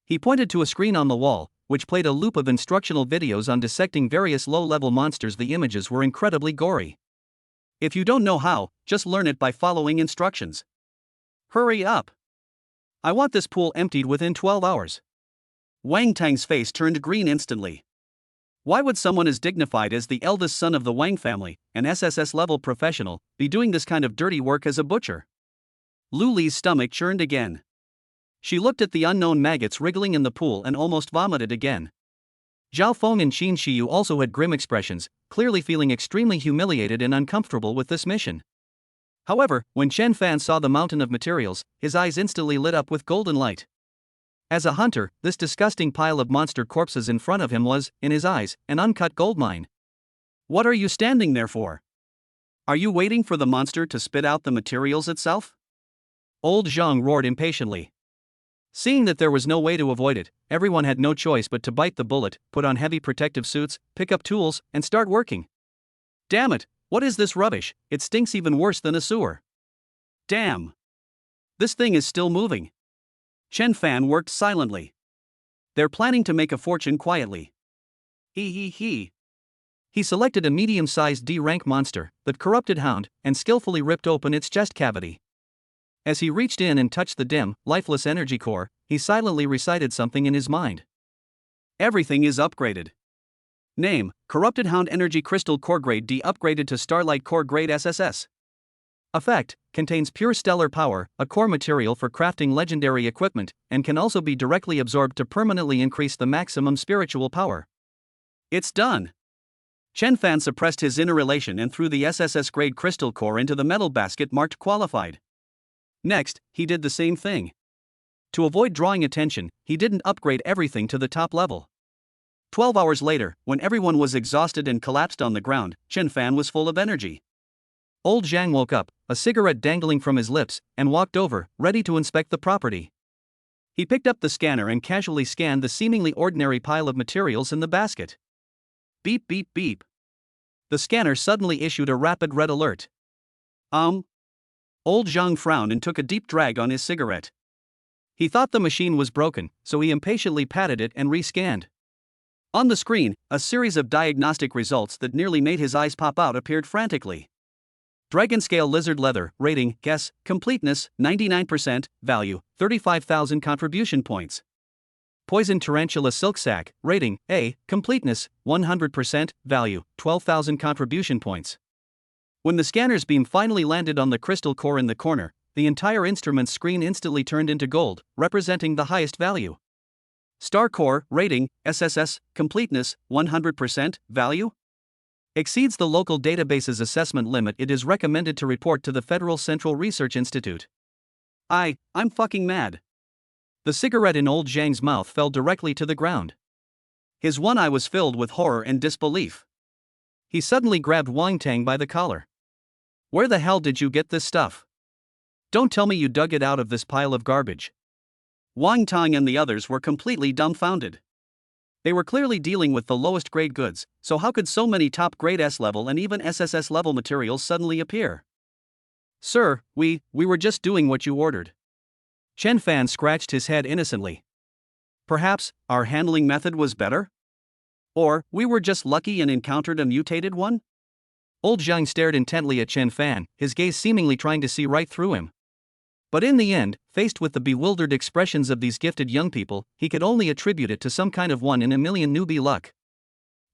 He pointed to a screen on the wall, which played a loop of instructional videos on dissecting various low-level monsters. The images were incredibly gory. If you don't know how, just learn it by following instructions. Hurry up! I want this pool emptied within 12 hours. Wang Tang's face turned green instantly. Why would someone as dignified as the eldest son of the Wang family, an SSS-level professional, be doing this kind of dirty work as a butcher? Lu Li's stomach churned again. She looked at the unknown maggots wriggling in the pool and almost vomited again. Zhao Feng and Qin Shiyu also had grim expressions, clearly feeling extremely humiliated and uncomfortable with this mission. However, when Chen Fan saw the mountain of materials, his eyes instantly lit up with golden light. As a hunter, this disgusting pile of monster corpses in front of him was, in his eyes, an uncut goldmine. What are you standing there for? Are you waiting for the monster to spit out the materials itself? Old Zhang roared impatiently. Seeing that there was no way to avoid it, everyone had no choice but to bite the bullet, put on heavy protective suits, pick up tools, and start working. Damn it, what is this rubbish? It stinks even worse than a sewer. Damn! This thing is still moving. Chen Fan worked silently. They're planning to make a fortune quietly. He selected a medium-sized D-rank monster, that corrupted hound, and skillfully ripped open its chest cavity. As he reached in and touched the dim, lifeless energy core, he silently recited something in his mind. Everything is upgraded. Name: Corrupted Hound Energy Crystal Core Grade D upgraded to Starlight Core Grade SSS. Effect: contains pure stellar power, a core material for crafting legendary equipment, and can also be directly absorbed to permanently increase the maximum spiritual power. It's done. Chen Fan suppressed his inner elation and threw the SSS grade crystal core into the metal basket marked qualified. Next, he did the same thing. To avoid drawing attention, he didn't upgrade everything to the top level. 12 hours later, when everyone was exhausted and collapsed on the ground, Chen Fan was full of energy. Old Zhang woke up, a cigarette dangling from his lips, and walked over, ready to inspect the property. He picked up the scanner and casually scanned the seemingly ordinary pile of materials in the basket. Beep beep beep. The scanner suddenly issued a rapid red alert. Old Zhang frowned and took a deep drag on his cigarette. He thought the machine was broken, so he impatiently patted it and rescanned. On the screen, a series of diagnostic results that nearly made his eyes pop out appeared frantically. Dragonscale lizard leather, rating, guess, completeness, 99%, value, 35,000 contribution points. Poison tarantula silk sack, rating, A, completeness, 100%, value, 12,000 contribution points. When the scanner's beam finally landed on the crystal core in the corner, the entire instrument's screen instantly turned into gold, representing the highest value. Star core, rating, SSS, completeness, 100%, value? Exceeds the local database's assessment limit. It is recommended to report to the Federal Central Research Institute. I'm fucking mad. The cigarette in old Zhang's mouth fell directly to the ground. His one eye was filled with horror and disbelief. He suddenly grabbed Wang Tang by the collar. Where the hell did you get this stuff? Don't tell me you dug it out of this pile of garbage. Wang Tang and the others were completely dumbfounded. They were clearly dealing with the lowest grade goods, so how could so many top grade S level and even SSS level materials suddenly appear? Sir, we were just doing what you ordered. Chen Fan scratched his head innocently. Perhaps, our handling method was better? Or, we were just lucky and encountered a mutated one? Old Zhang stared intently at Chen Fan, his gaze seemingly trying to see right through him. But in the end, faced with the bewildered expressions of these gifted young people, he could only attribute it to some kind of 1-in-a-million newbie luck.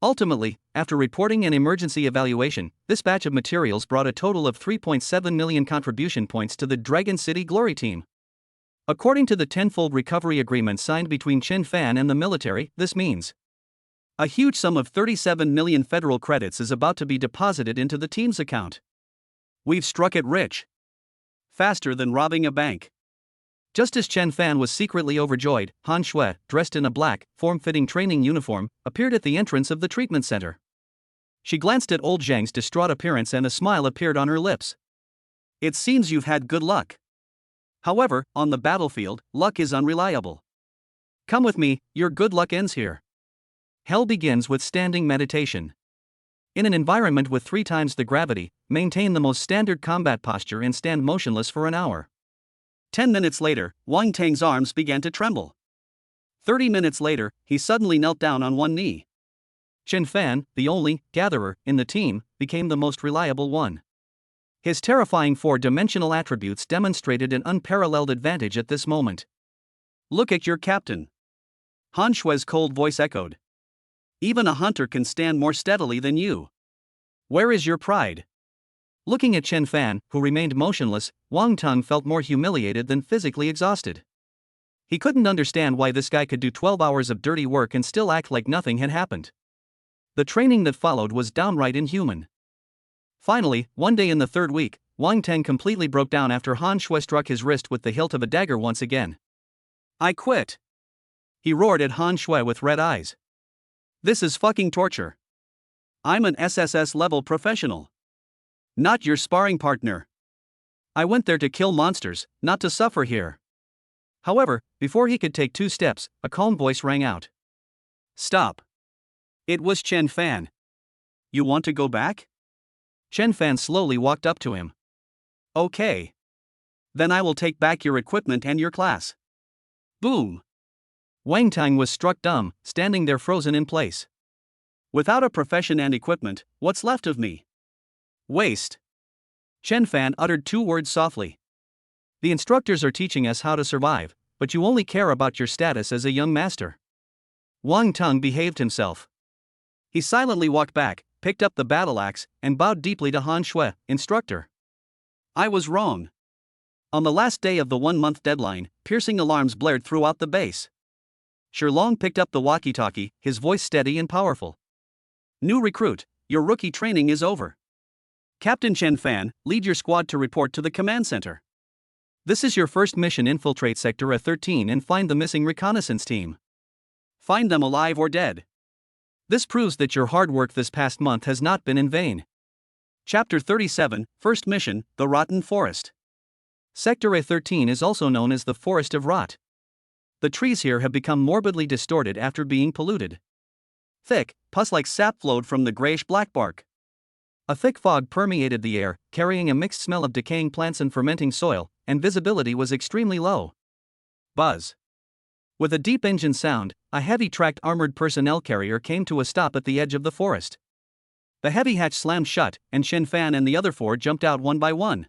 Ultimately, after reporting an emergency evaluation, this batch of materials brought a total of 3.7 million contribution points to the Dragon City Glory Team. According to the tenfold recovery agreement signed between Chen Fan and the military, this means a huge sum of 37 million federal credits is about to be deposited into the team's account. We've struck it rich. Faster than robbing a bank. Just as Chen Fan was secretly overjoyed, Han Shui, dressed in a black, form-fitting training uniform, appeared at the entrance of the treatment center. She glanced at old Zhang's distraught appearance and a smile appeared on her lips. It seems you've had good luck. However, on the battlefield, luck is unreliable. Come with me, your good luck ends here. Hell begins with standing meditation. In an environment with 3 times the gravity, maintain the most standard combat posture and stand motionless for an hour. 10 minutes later, Wang Tang's arms began to tremble. 30 minutes later, he suddenly knelt down on one knee. Chen Fan, the only gatherer in the team, became the most reliable one. His terrifying 4-dimensional attributes demonstrated an unparalleled advantage at this moment. Look at your captain. Han Shui's cold voice echoed. Even a hunter can stand more steadily than you. Where is your pride? Looking at Chen Fan, who remained motionless, Wang Tang felt more humiliated than physically exhausted. He couldn't understand why this guy could do 12 hours of dirty work and still act like nothing had happened. The training that followed was downright inhuman. Finally, one day in the 3rd week, Wang Tang completely broke down after Han Shui struck his wrist with the hilt of a dagger once again. I quit. He roared at Han Shui with red eyes. This is fucking torture. I'm an SSS level professional. Not your sparring partner. I went there to kill monsters, not to suffer here. However, before he could take 2 steps, a calm voice rang out. Stop. It was Chen Fan. You want to go back? Chen Fan slowly walked up to him. Okay. Then I will take back your equipment and your class. Boom. Wang Tang was struck dumb, standing there frozen in place. Without a profession and equipment, what's left of me? Waste. Chen Fan uttered 2 words softly. The instructors are teaching us how to survive, but you only care about your status as a young master. Wang Tang behaved himself. He silently walked back, picked up the battle axe, and bowed deeply to Han Shui, instructor. I was wrong. On the last day of the 1-month deadline, piercing alarms blared throughout the base. Shilong picked up the walkie-talkie, his voice steady and powerful. New recruit, your rookie training is over. Captain Chen Fan, lead your squad to report to the command center. This is your first mission. Infiltrate Sector A13 and find the missing reconnaissance team. Find them alive or dead. This proves that your hard work this past month has not been in vain. Chapter 37, First Mission, The Rotten Forest. Sector A13 is also known as the Forest of Rot. The trees here have become morbidly distorted after being polluted. Thick, pus-like sap flowed from the grayish-black bark. A thick fog permeated the air, carrying a mixed smell of decaying plants and fermenting soil, and visibility was extremely low. Buzz. With a deep engine sound, a heavy tracked armored personnel carrier came to a stop at the edge of the forest. The heavy hatch slammed shut, and Chen Fan and the other 4 jumped out one by one.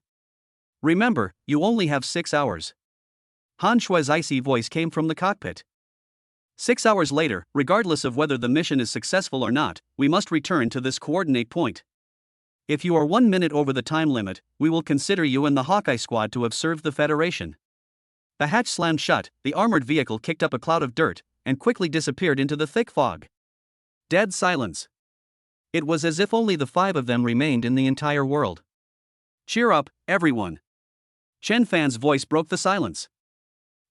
Remember, you only have 6 hours. Han Shui's icy voice came from the cockpit. 6 hours later, regardless of whether the mission is successful or not, we must return to this coordinate point. If you are 1 minute over the time limit, we will consider you and the Hawkeye squad to have served the Federation. The hatch slammed shut, the armored vehicle kicked up a cloud of dirt, and quickly disappeared into the thick fog. Dead silence. It was as if only the 5 of them remained in the entire world. Cheer up, everyone. Chen Fan's voice broke the silence.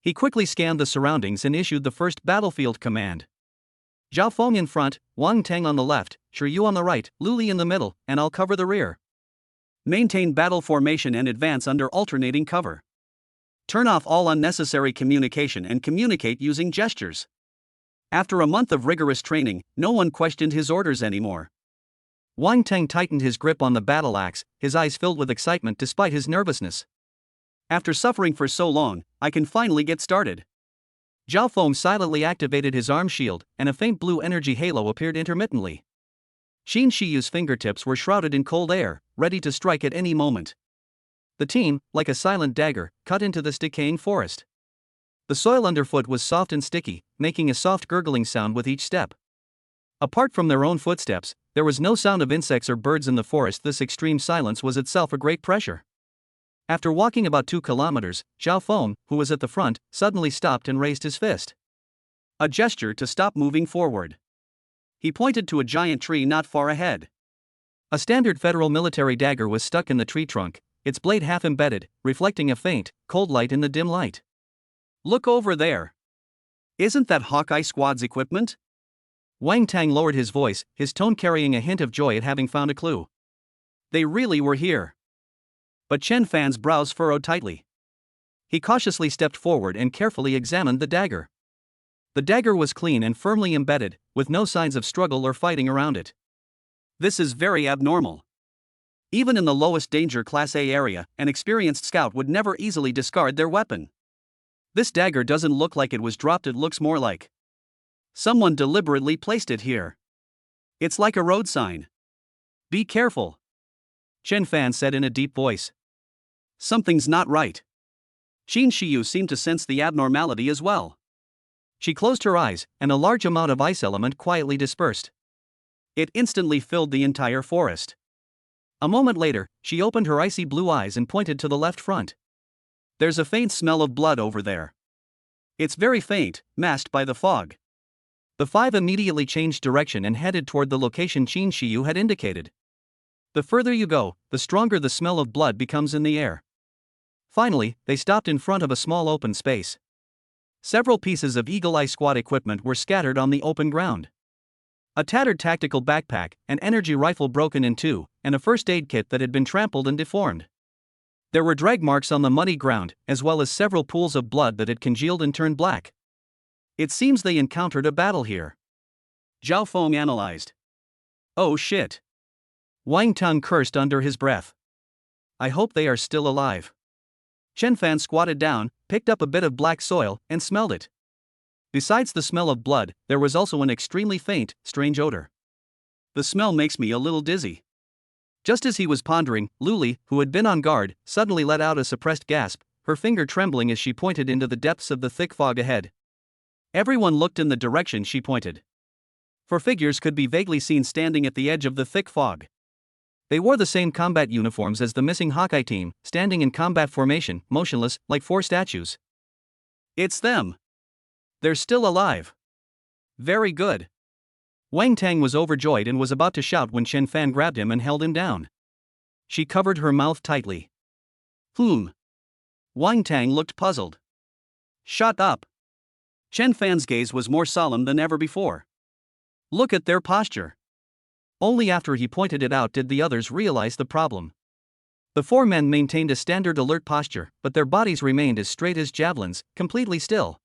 He quickly scanned the surroundings and issued the first battlefield command. Zhao Feng in front, Wang Tang on the left, Shi Yu on the right, Lu Li in the middle, and I'll cover the rear. Maintain battle formation and advance under alternating cover. Turn off all unnecessary communication and communicate using gestures. After a month of rigorous training, no one questioned his orders anymore. Wang Tang tightened his grip on the battle axe, his eyes filled with excitement despite his nervousness. After suffering for so long, I can finally get started. Zhao Feng silently activated his arm shield, and a faint blue energy halo appeared intermittently. Xin Shiyu's fingertips were shrouded in cold air, ready to strike at any moment. The team, like a silent dagger, cut into this decaying forest. The soil underfoot was soft and sticky, making a soft gurgling sound with each step. Apart from their own footsteps, there was no sound of insects or birds in the forest. This extreme silence was itself a great pressure. After walking about 2 kilometers, Zhao Feng, who was at the front, suddenly stopped and raised his fist. A gesture to stop moving forward. He pointed to a giant tree not far ahead. A standard federal military dagger was stuck in the tree trunk, its blade half embedded, reflecting a faint, cold light in the dim light. Look over there. Isn't that Hawkeye Squad's equipment? Wang Tang lowered his voice, his tone carrying a hint of joy at having found a clue. They really were here. But Chen Fan's brows furrowed tightly. He cautiously stepped forward and carefully examined the dagger. The dagger was clean and firmly embedded, with no signs of struggle or fighting around it. This is very abnormal. Even in the lowest danger Class A area, an experienced scout would never easily discard their weapon. This dagger doesn't look like it was dropped, it looks more like someone deliberately placed it here. It's like a road sign. Be careful, Chen Fan said in a deep voice. Something's not right. Xin Shiyu seemed to sense the abnormality as well. She closed her eyes, and a large amount of ice element quietly dispersed. It instantly filled the entire forest. A moment later, she opened her icy blue eyes and pointed to the left front. There's a faint smell of blood over there. It's very faint, masked by the fog. The 5 immediately changed direction and headed toward the location Xin Shiyu had indicated. The further you go, the stronger the smell of blood becomes in the air. Finally, they stopped in front of a small open space. Several pieces of Eagle Eye Squad equipment were scattered on the open ground. A tattered tactical backpack, an energy rifle broken in 2, and a first aid kit that had been trampled and deformed. There were drag marks on the muddy ground, as well as several pools of blood that had congealed and turned black. It seems they encountered a battle here, Zhao Feng analyzed. Oh shit. Wang Tang cursed under his breath. I hope they are still alive. Chen Fan squatted down, picked up a bit of black soil, and smelled it. Besides the smell of blood, there was also an extremely faint, strange odor. The smell makes me a little dizzy. Just as he was pondering, Luli, who had been on guard, suddenly let out a suppressed gasp, her finger trembling as she pointed into the depths of the thick fog ahead. Everyone looked in the direction she pointed. 4 figures could be vaguely seen standing at the edge of the thick fog. They wore the same combat uniforms as the missing Hawkeye team, standing in combat formation, motionless, like 4 statues. It's them. They're still alive. Very good. Wang Tang was overjoyed and was about to shout when Chen Fan grabbed him and held him down. She covered her mouth tightly. Wang Tang looked puzzled. Shut up. Chen Fan's gaze was more solemn than ever before. Look at their posture. Only after he pointed it out did the others realize the problem. The 4 men maintained a standard alert posture, but their bodies remained as straight as javelins, completely still.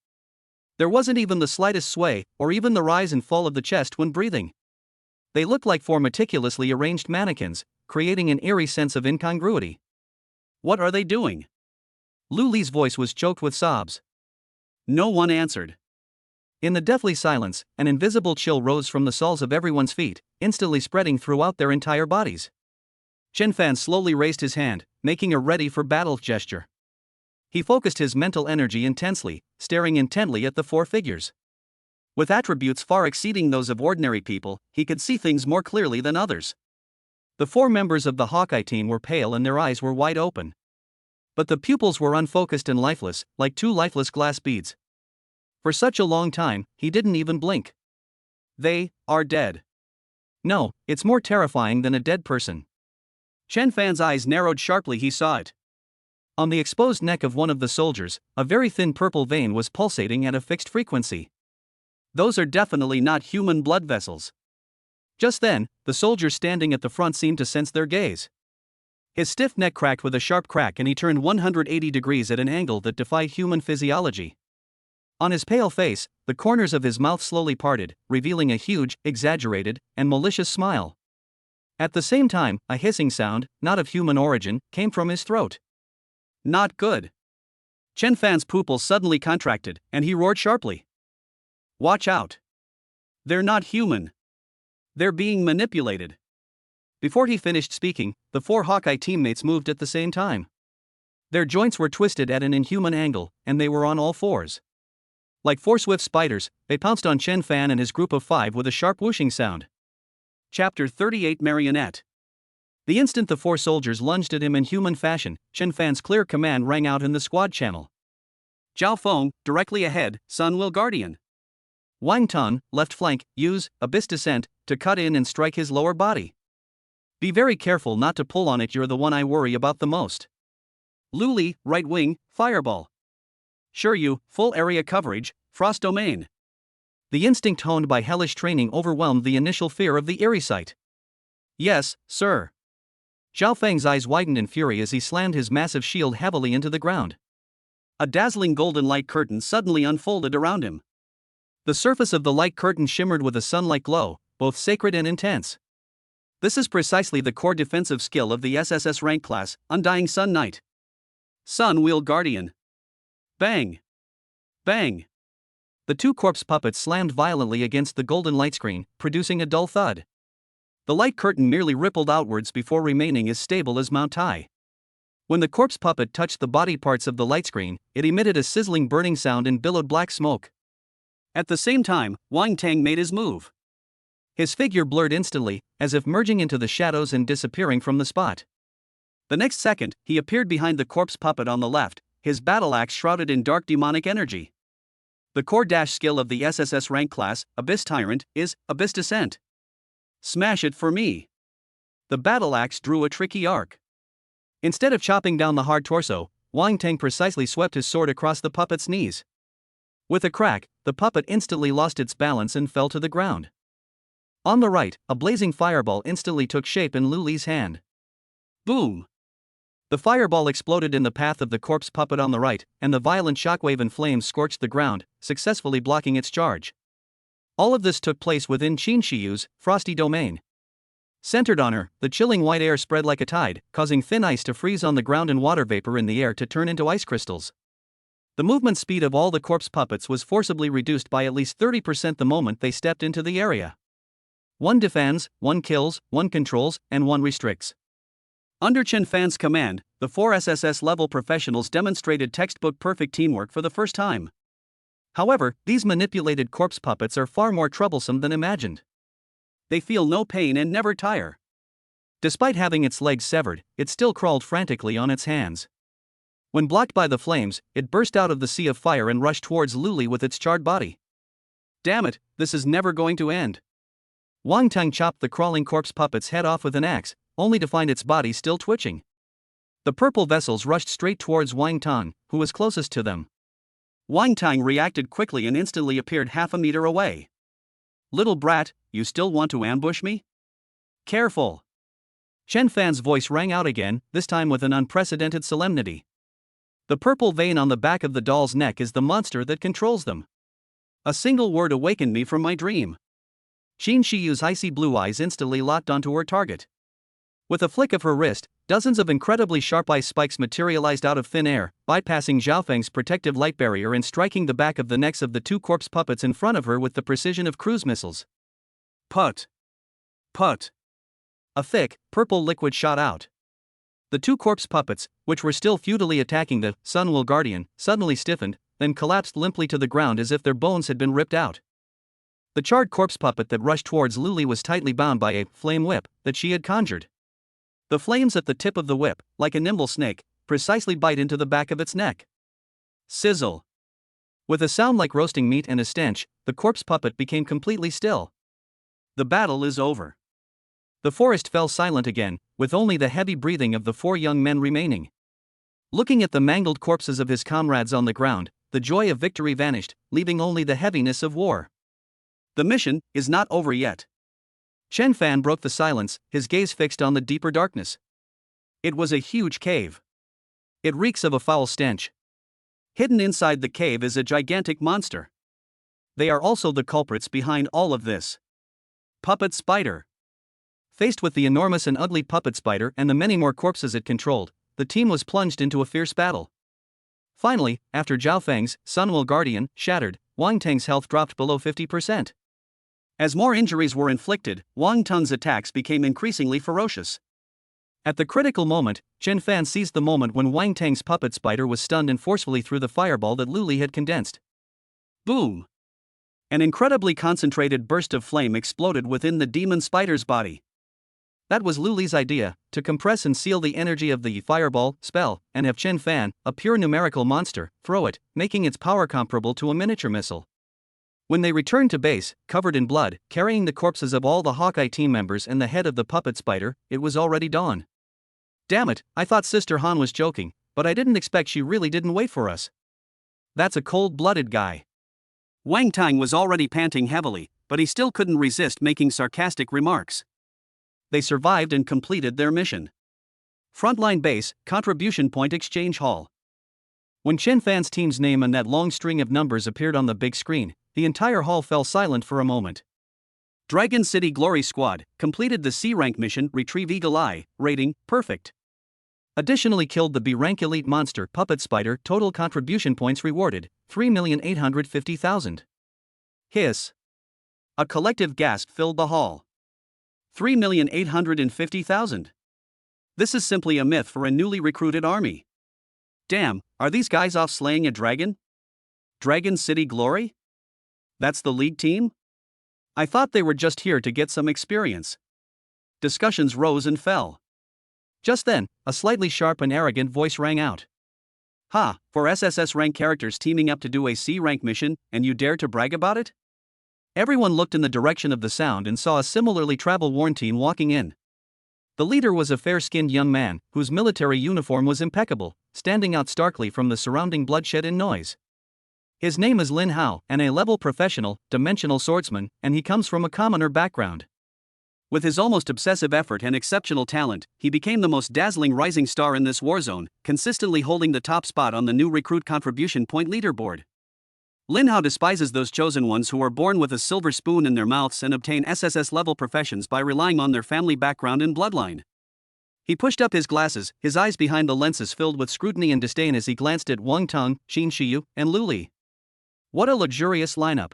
There wasn't even the slightest sway, or even the rise and fall of the chest when breathing. They looked like 4 meticulously arranged mannequins, creating an eerie sense of incongruity. What are they doing? Luli's voice was choked with sobs. No one answered. In the deathly silence, an invisible chill rose from the soles of everyone's feet, instantly spreading throughout their entire bodies. Chen Fan slowly raised his hand, making a ready-for-battle gesture. He focused his mental energy intensely, staring intently at the 4 figures. With attributes far exceeding those of ordinary people, he could see things more clearly than others. The 4 members of the Hawkeye team were pale and their eyes were wide open. But the pupils were unfocused and lifeless, like 2 lifeless glass beads. For such a long time, he didn't even blink. They are dead. No, it's more terrifying than a dead person. Chen Fan's eyes narrowed sharply. He saw it. On the exposed neck of one of the soldiers, a very thin purple vein was pulsating at a fixed frequency. Those are definitely not human blood vessels. Just then, the soldier standing at the front seemed to sense their gaze. His stiff neck cracked with a sharp crack and he turned 180 degrees at an angle that defied human physiology. On his pale face, the corners of his mouth slowly parted, revealing a huge, exaggerated, and malicious smile. At the same time, a hissing sound, not of human origin, came from his throat. Not good. Chen Fan's pupils suddenly contracted, and he roared sharply. Watch out. They're not human. They're being manipulated. Before he finished speaking, the 4 Hawkeye teammates moved at the same time. Their joints were twisted at an inhuman angle, and they were on all fours. Like 4 swift spiders, they pounced on Chen Fan and his group of 5 with a sharp whooshing sound. Chapter 38 Marionette. The instant the 4 soldiers lunged at him in human fashion, Chen Fan's clear command rang out in the squad channel. Zhao Feng, directly ahead, Sun Will Guardian. Wang Tun, left flank, use Abyss Descent to cut in and strike his lower body. Be very careful not to pull on it, you're the one I worry about the most. Lu Li, right wing, Fireball. Shiryu, full area coverage, Frost Domain. The instinct honed by hellish training overwhelmed the initial fear of the eerie sight. Yes, sir. Zhao Feng's eyes widened in fury as he slammed his massive shield heavily into the ground. A dazzling golden light curtain suddenly unfolded around him. The surface of the light curtain shimmered with a sun-like glow, both sacred and intense. This is precisely the core defensive skill of the SSS rank class, Undying Sun Knight. Sun Wheel Guardian. Bang! Bang! The 2 corpse puppets slammed violently against the golden light screen, producing a dull thud. The light curtain merely rippled outwards before remaining as stable as Mount Tai. When the corpse puppet touched the body parts of the light screen, it emitted a sizzling burning sound and billowed black smoke. At the same time, Wang Tang made his move. His figure blurred instantly, as if merging into the shadows and disappearing from the spot. The next second, he appeared behind the corpse puppet on the left, his battle axe shrouded in dark demonic energy. The core dash skill of the SSS rank class, Abyss Tyrant, is Abyss Descent. Smash it for me. The battle axe drew a tricky arc. Instead of chopping down the hard torso, Wang Tang precisely swept his sword across the puppet's knees. With a crack, the puppet instantly lost its balance and fell to the ground. On the right, a blazing fireball instantly took shape in Lu Li's hand. Boom! The fireball exploded in the path of the corpse puppet on the right, and the violent shockwave and flames scorched the ground, successfully blocking its charge. All of this took place within Qin Shiyu's frosty domain. Centered on her, the chilling white air spread like a tide, causing thin ice to freeze on the ground and water vapor in the air to turn into ice crystals. The movement speed of all the corpse puppets was forcibly reduced by at least 30% the moment they stepped into the area. 1 defends, 1 kills, 1 controls, and 1 restricts. Under Chen Fan's command, the 4 SSS-level professionals demonstrated textbook perfect teamwork for the first time. However, these manipulated corpse puppets are far more troublesome than imagined. They feel no pain and never tire. Despite having its legs severed, it still crawled frantically on its hands. When blocked by the flames, it burst out of the sea of fire and rushed towards Lu Li with its charred body. Damn it, this is never going to end. Wang Tang chopped the crawling corpse puppet's head off with an axe, only to find its body still twitching. The purple vessels rushed straight towards Wang Tang, who was closest to them. Wang Tang reacted quickly and instantly appeared half a meter away. Little brat, you still want to ambush me? Careful! Chen Fan's voice rang out again, this time with an unprecedented solemnity. The purple vein on the back of the doll's neck is the monster that controls them. A single word awakened me from my dream. Qin Shiyu's icy blue eyes instantly locked onto her target. With a flick of her wrist, dozens of incredibly sharp ice spikes materialized out of thin air, bypassing Zhao Feng's protective light barrier and striking the back of the necks of the 2 corpse puppets in front of her with the precision of cruise missiles. Put! Put! A thick, purple liquid shot out. The 2 corpse puppets, which were still futilely attacking the Sun Will Guardian, suddenly stiffened, then collapsed limply to the ground as if their bones had been ripped out. The charred corpse puppet that rushed towards Lu Li was tightly bound by a flame whip that she had conjured. The flames at the tip of the whip, like a nimble snake, precisely bite into the back of its neck. Sizzle! With a sound like roasting meat and a stench, the corpse puppet became completely still. The battle is over. The forest fell silent again, with only the heavy breathing of the 4 young men remaining. Looking at the mangled corpses of his comrades on the ground, the joy of victory vanished, leaving only the heaviness of war. The mission is not over yet. Chen Fan broke the silence, his gaze fixed on the deeper darkness. It was a huge cave. It reeks of a foul stench. Hidden inside the cave is a gigantic monster. They are also the culprits behind all of this. Puppet Spider. Faced with the enormous and ugly puppet spider and the many more corpses it controlled, the team was plunged into a fierce battle. Finally, after Zhao Feng's Sunwell Guardian shattered, Wang Tang's health dropped below 50%. As more injuries were inflicted, Wang Tang's attacks became increasingly ferocious. At the critical moment, Chen Fan seized the moment when Wang Tang's puppet spider was stunned and forcefully threw the fireball that Lu Li had condensed. Boom! An incredibly concentrated burst of flame exploded within the demon spider's body. That was Lu Li's idea, to compress and seal the energy of the fireball spell, and have Chen Fan, a pure numerical monster, throw it, making its power comparable to a miniature missile. When they returned to base, covered in blood, carrying the corpses of all the Hawkeye team members and the head of the puppet spider, it was already dawn. Damn it, I thought Sister Han was joking, but I didn't expect she really didn't wait for us. That's a cold-blooded guy. Wang Tang was already panting heavily, but he still couldn't resist making sarcastic remarks. They survived and completed their mission. Frontline base, contribution point exchange hall. When Chen Fan's team's name and that long string of numbers appeared on the big screen, the entire hall fell silent for a moment. Dragon City Glory Squad completed the C-rank mission, Retrieve Eagle Eye, rating, perfect. Additionally killed the B-rank elite monster Puppet Spider, total contribution points rewarded, 3,850,000. Hiss. A collective gasp filled the hall. 3,850,000. This is simply a myth for a newly recruited army. Damn, are these guys off slaying a dragon? Dragon City Glory? That's the league team? I thought they were just here to get some experience. Discussions rose and fell. Just then, a slightly sharp and arrogant voice rang out. Ha, for SSS rank characters teaming up to do a C rank mission, and you dare to brag about it? Everyone looked in the direction of the sound and saw a similarly travel-worn team walking in. The leader was a fair-skinned young man, whose military uniform was impeccable, standing out starkly from the surrounding bloodshed and noise. His name is Lin Hao, an A-level professional, dimensional swordsman, and he comes from a commoner background. With his almost obsessive effort and exceptional talent, he became the most dazzling rising star in this warzone, consistently holding the top spot on the new recruit contribution point leaderboard. Lin Hao despises those chosen ones who are born with a silver spoon in their mouths and obtain SSS-level professions by relying on their family background and bloodline. He pushed up his glasses, his eyes behind the lenses filled with scrutiny and disdain as he glanced at Wang Tang, Xin Shiyu, and Lu Li. What a luxurious lineup.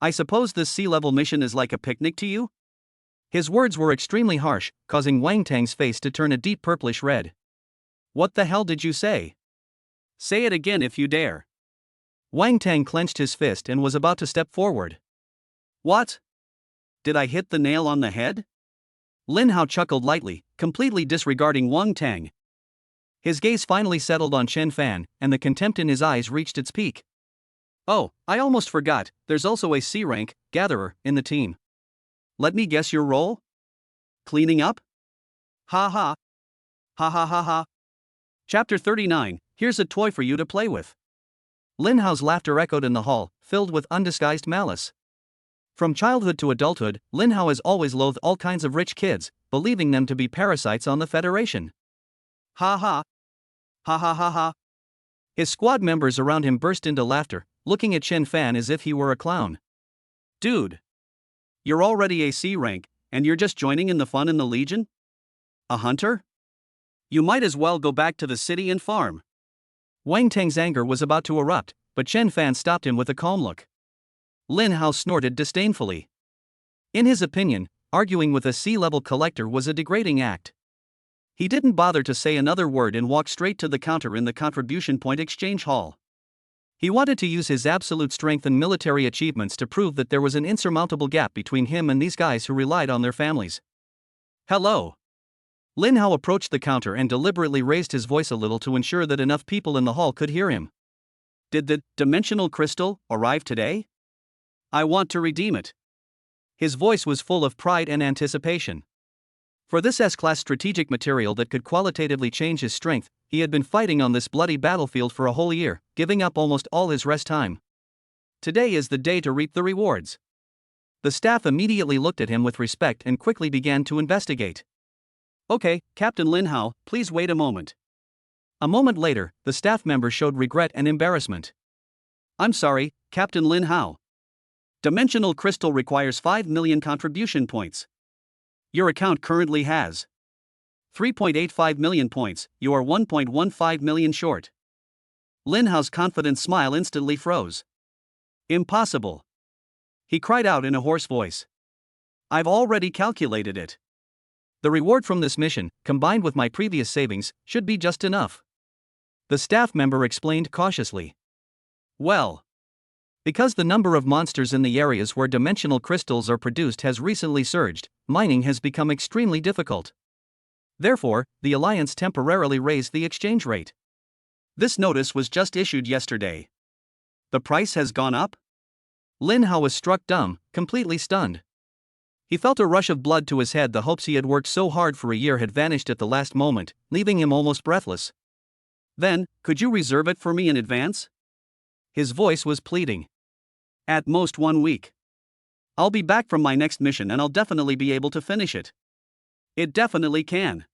I suppose this C-level mission is like a picnic to you? His words were extremely harsh, causing Wang Tang's face to turn a deep purplish red. What the hell did you say? Say it again if you dare. Wang Tang clenched his fist and was about to step forward. What? Did I hit the nail on the head? Lin Hao chuckled lightly, completely disregarding Wang Tang. His gaze finally settled on Chen Fan, and the contempt in his eyes reached its peak. Oh, I almost forgot, there's also a C-rank, gatherer, in the team. Let me guess your role? Cleaning up? Ha ha. Ha ha ha ha. Chapter 39, here's a toy for you to play with. Lin Hao's laughter echoed in the hall, filled with undisguised malice. From childhood to adulthood, Lin Hao has always loathed all kinds of rich kids, believing them to be parasites on the Federation. Ha ha. Ha ha ha ha. His squad members around him burst into laughter, looking at Chen Fan as if he were a clown. Dude. You're already a C rank, and you're just joining in the fun in the Legion? A hunter? You might as well go back to the city and farm. Wang Tang's anger was about to erupt, but Chen Fan stopped him with a calm look. Lin Hao snorted disdainfully. In his opinion, arguing with a C-level collector was a degrading act. He didn't bother to say another word and walked straight to the counter in the contribution point exchange hall. He wanted to use his absolute strength and military achievements to prove that there was an insurmountable gap between him and these guys who relied on their families. Hello. Lin Hao approached the counter and deliberately raised his voice a little to ensure that enough people in the hall could hear him. Did the dimensional crystal arrive today? I want to redeem it. His voice was full of pride and anticipation. For this S-class strategic material that could qualitatively change his strength, he had been fighting on this bloody battlefield for a whole year, giving up almost all his rest time. Today is the day to reap the rewards. The staff immediately looked at him with respect and quickly began to investigate. Okay, Captain Lin Hao, please wait a moment. A moment later, the staff member showed regret and embarrassment. I'm sorry, Captain Lin Hao. Dimensional crystal requires 5 million contribution points. Your account currently has 3.85 million points, you are 1.15 million short. Lin Hao's confident smile instantly froze. Impossible. He cried out in a hoarse voice. I've already calculated it. The reward from this mission, combined with my previous savings, should be just enough. The staff member explained cautiously. Well, because the number of monsters in the areas where dimensional crystals are produced has recently surged, mining has become extremely difficult. Therefore, the Alliance temporarily raised the exchange rate. This notice was just issued yesterday. The price has gone up? Lin Hao was struck dumb, completely stunned. He felt a rush of blood to his head. The hopes he had worked so hard for a year had vanished at the last moment, leaving him almost breathless. Then, could you reserve it for me in advance? His voice was pleading. At most 1 week. I'll be back from my next mission and I'll definitely be able to finish it. It definitely can.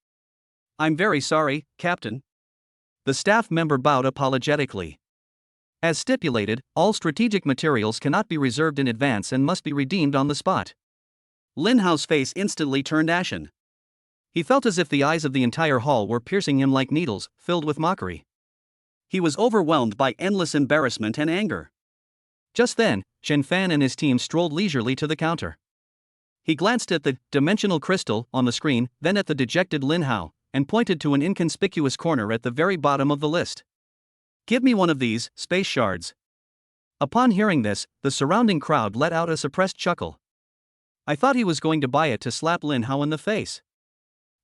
I'm very sorry, Captain. The staff member bowed apologetically. As stipulated, all strategic materials cannot be reserved in advance and must be redeemed on the spot. Lin Hao's face instantly turned ashen. He felt as if the eyes of the entire hall were piercing him like needles, filled with mockery. He was overwhelmed by endless embarrassment and anger. Just then, Chen Fan and his team strolled leisurely to the counter. He glanced at the dimensional crystal on the screen, then at the dejected Lin Hao, and pointed to an inconspicuous corner at the very bottom of the list. Give me one of these space shards. Upon hearing this, the surrounding crowd let out a suppressed chuckle. I thought he was going to buy it to slap Lin Hao in the face.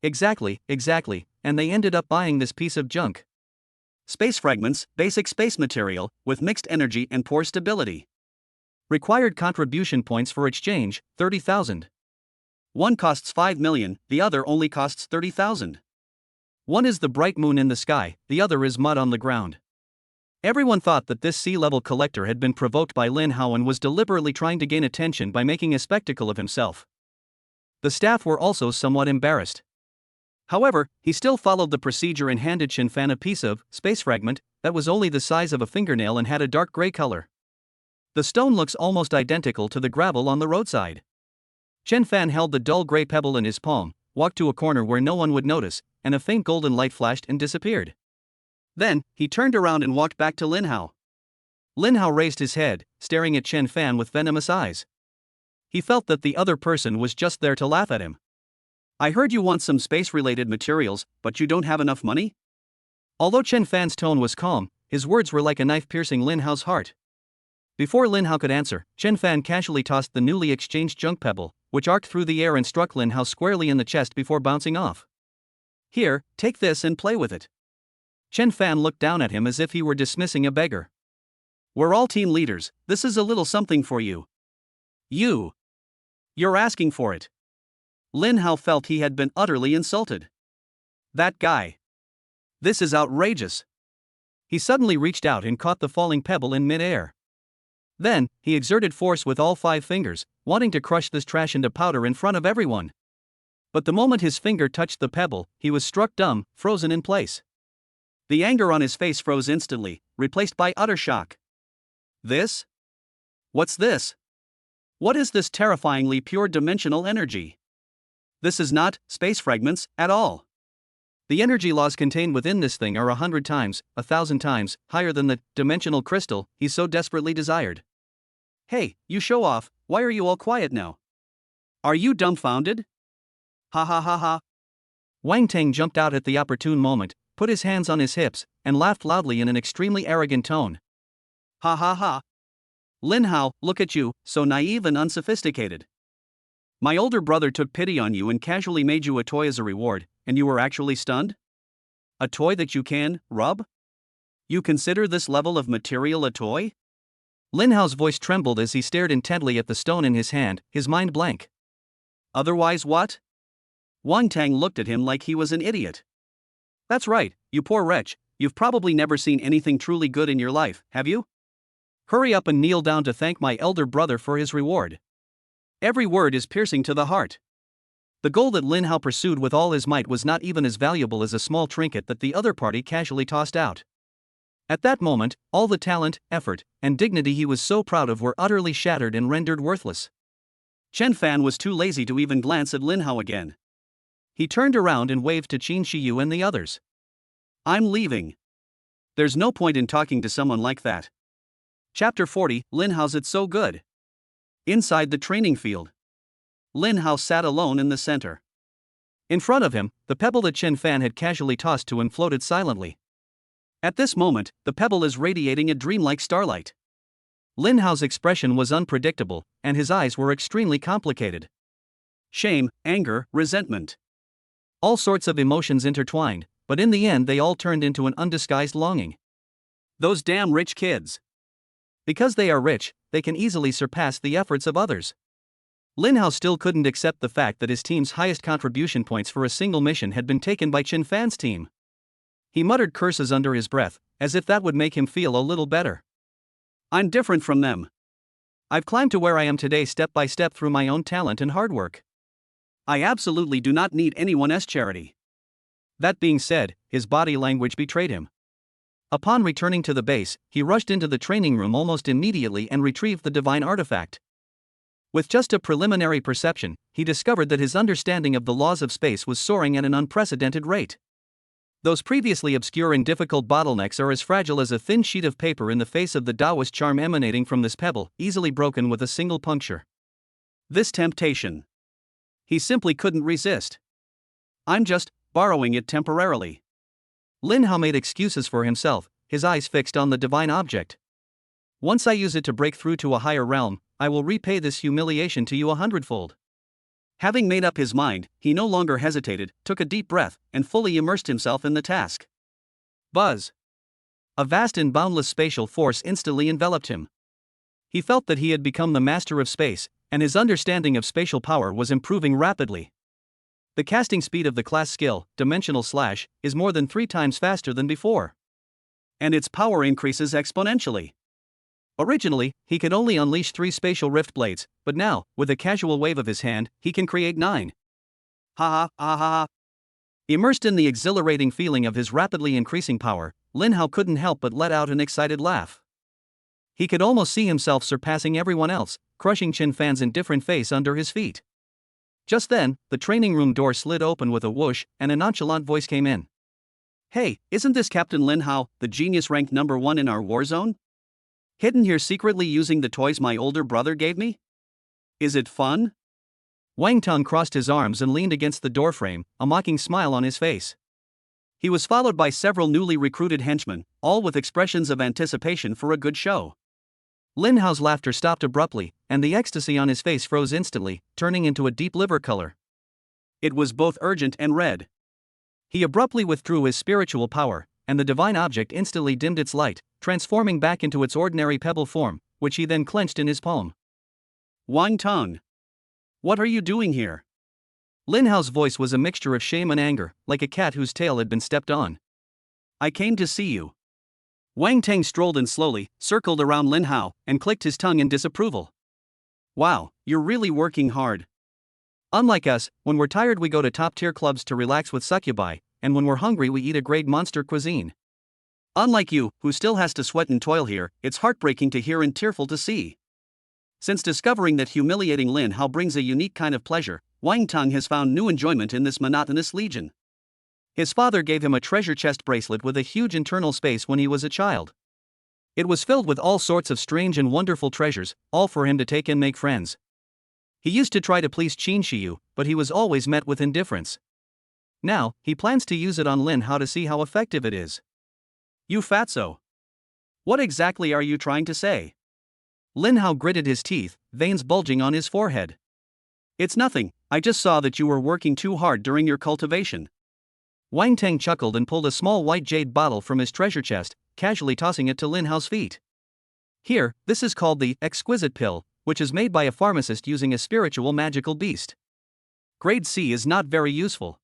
Exactly, and they ended up buying this piece of junk. Space fragments, basic space material, with mixed energy and poor stability. Required contribution points for exchange, 30,000. One costs 5 million, the other only costs 30,000. One is the bright moon in the sky, the other is mud on the ground. Everyone thought that this sea-level collector had been provoked by Lin Hao and was deliberately trying to gain attention by making a spectacle of himself. The staff were also somewhat embarrassed. However, he still followed the procedure and handed Chen Fan a piece of space fragment that was only the size of a fingernail and had a dark gray color. The stone looks almost identical to the gravel on the roadside. Chen Fan held the dull gray pebble in his palm, walked to a corner where no one would notice, and a faint golden light flashed and disappeared. Then, he turned around and walked back to Lin Hao. Lin Hao raised his head, staring at Chen Fan with venomous eyes. He felt that the other person was just there to laugh at him. I heard you want some space-related materials, but you don't have enough money? Although Chen Fan's tone was calm, his words were like a knife piercing Lin Hao's heart. Before Lin Hao could answer, Chen Fan casually tossed the newly exchanged junk pebble, which arced through the air and struck Lin Hao squarely in the chest before bouncing off. Here, take this and play with it. Chen Fan looked down at him as if he were dismissing a beggar. We're all team leaders, this is a little something for you. You're asking for it. Lin Hao felt he had been utterly insulted. That guy. This is outrageous. He suddenly reached out and caught the falling pebble in mid-air. Then, he exerted force with all 5 fingers, wanting to crush this trash into powder in front of everyone. But the moment his finger touched the pebble, he was struck dumb, frozen in place. The anger on his face froze instantly, replaced by utter shock. This? What's this? What is this terrifyingly pure dimensional energy? This is not space fragments at all. The energy laws contained within this thing are 100 times, 1,000 times, higher than the dimensional crystal he so desperately desired. Hey, you show off, why are you all quiet now? Are you dumbfounded? Ha ha ha ha. Wang Tang jumped out at the opportune moment, put his hands on his hips, and laughed loudly in an extremely arrogant tone. Ha ha ha. Lin Hao, look at you, so naive and unsophisticated. My older brother took pity on you and casually made you a toy as a reward, and you were actually stunned? A toy that you can rub? You consider this level of material a toy? Lin Hao's voice trembled as he stared intently at the stone in his hand, his mind blank. Otherwise what? Wang Tang looked at him like he was an idiot. That's right, you poor wretch, you've probably never seen anything truly good in your life, have you? Hurry up and kneel down to thank my elder brother for his reward. Every word is piercing to the heart. The goal that Lin Hao pursued with all his might was not even as valuable as a small trinket that the other party casually tossed out. At that moment, all the talent, effort, and dignity he was so proud of were utterly shattered and rendered worthless. Chen Fan was too lazy to even glance at Lin Hao again. He turned around and waved to Qin Shiyu and the others. I'm leaving. There's no point in talking to someone like that. Chapter 40, Lin Hao's It's So Good. Inside the training field, Lin Hao sat alone in the center. In front of him, the pebble that Chen Fan had casually tossed to him floated silently. At this moment, the pebble is radiating a dreamlike starlight. Lin Hao's expression was unpredictable, and his eyes were extremely complicated. Shame, anger, resentment. All sorts of emotions intertwined, but in the end they all turned into an undisguised longing. Those damn rich kids. Because they are rich, they can easily surpass the efforts of others. Lin Hao still couldn't accept the fact that his team's highest contribution points for a single mission had been taken by Chen Fan's team. He muttered curses under his breath, as if that would make him feel a little better. I'm different from them. I've climbed to where I am today step by step through my own talent and hard work. I absolutely do not need anyone's charity. That being said, his body language betrayed him. Upon returning to the base, he rushed into the training room almost immediately and retrieved the divine artifact. With just a preliminary perception, he discovered that his understanding of the laws of space was soaring at an unprecedented rate. Those previously obscure and difficult bottlenecks are as fragile as a thin sheet of paper in the face of the Taoist charm emanating from this pebble, easily broken with a single puncture. This temptation. He simply couldn't resist. I'm just borrowing it temporarily. Lin Hao made excuses for himself, his eyes fixed on the divine object. Once I use it to break through to a higher realm, I will repay this humiliation to you 100-fold. Having made up his mind, he no longer hesitated, took a deep breath, and fully immersed himself in the task. Buzz! A vast and boundless spatial force instantly enveloped him. He felt that he had become the master of space, and his understanding of spatial power was improving rapidly. The casting speed of the class skill, Dimensional Slash, is more than 3 times faster than before. And its power increases exponentially. Originally, he could only unleash 3 spatial rift blades, but now, with a casual wave of his hand, he can create 9. Ha ha ha ha. Immersed in the exhilarating feeling of his rapidly increasing power, Lin Hao couldn't help but let out an excited laugh. He could almost see himself surpassing everyone else, crushing Chen Fan's indifferent face under his feet. Just then, the training room door slid open with a whoosh, and a nonchalant voice came in. Hey, isn't this Captain Lin Hao, the genius ranked #1 in our war zone? Hidden here secretly using the toys my older brother gave me? Is it fun? Wang Tong crossed his arms and leaned against the doorframe, a mocking smile on his face. He was followed by several newly recruited henchmen, all with expressions of anticipation for a good show. Lin Hao's laughter stopped abruptly, and the ecstasy on his face froze instantly, turning into a deep liver color. It was both urgent and red. He abruptly withdrew his spiritual power, and the divine object instantly dimmed its light, transforming back into its ordinary pebble form, which he then clenched in his palm. Wang Tong! What are you doing here? Lin Hao's voice was a mixture of shame and anger, like a cat whose tail had been stepped on. I came to see you. Wang Tang strolled in slowly, circled around Lin Hao, and clicked his tongue in disapproval. Wow, you're really working hard. Unlike us, when we're tired we go to top-tier clubs to relax with succubi, and when we're hungry we eat a great monster cuisine. Unlike you, who still has to sweat and toil here, it's heartbreaking to hear and tearful to see. Since discovering that humiliating Lin Hao brings a unique kind of pleasure, Wang Tong has found new enjoyment in this monotonous legion. His father gave him a treasure chest bracelet with a huge internal space when he was a child. It was filled with all sorts of strange and wonderful treasures, all for him to take and make friends. He used to try to please Qin Shiyu, but he was always met with indifference. Now, he plans to use it on Lin Hao to see how effective it is. You fatso! What exactly are you trying to say? Lin Hao gritted his teeth, veins bulging on his forehead. It's nothing, I just saw that you were working too hard during your cultivation. Wang Tang chuckled and pulled a small white jade bottle from his treasure chest, casually tossing it to Lin Hao's feet. Here, this is called the exquisite pill, which is made by a pharmacist using a spiritual magical beast. Grade C is not very useful.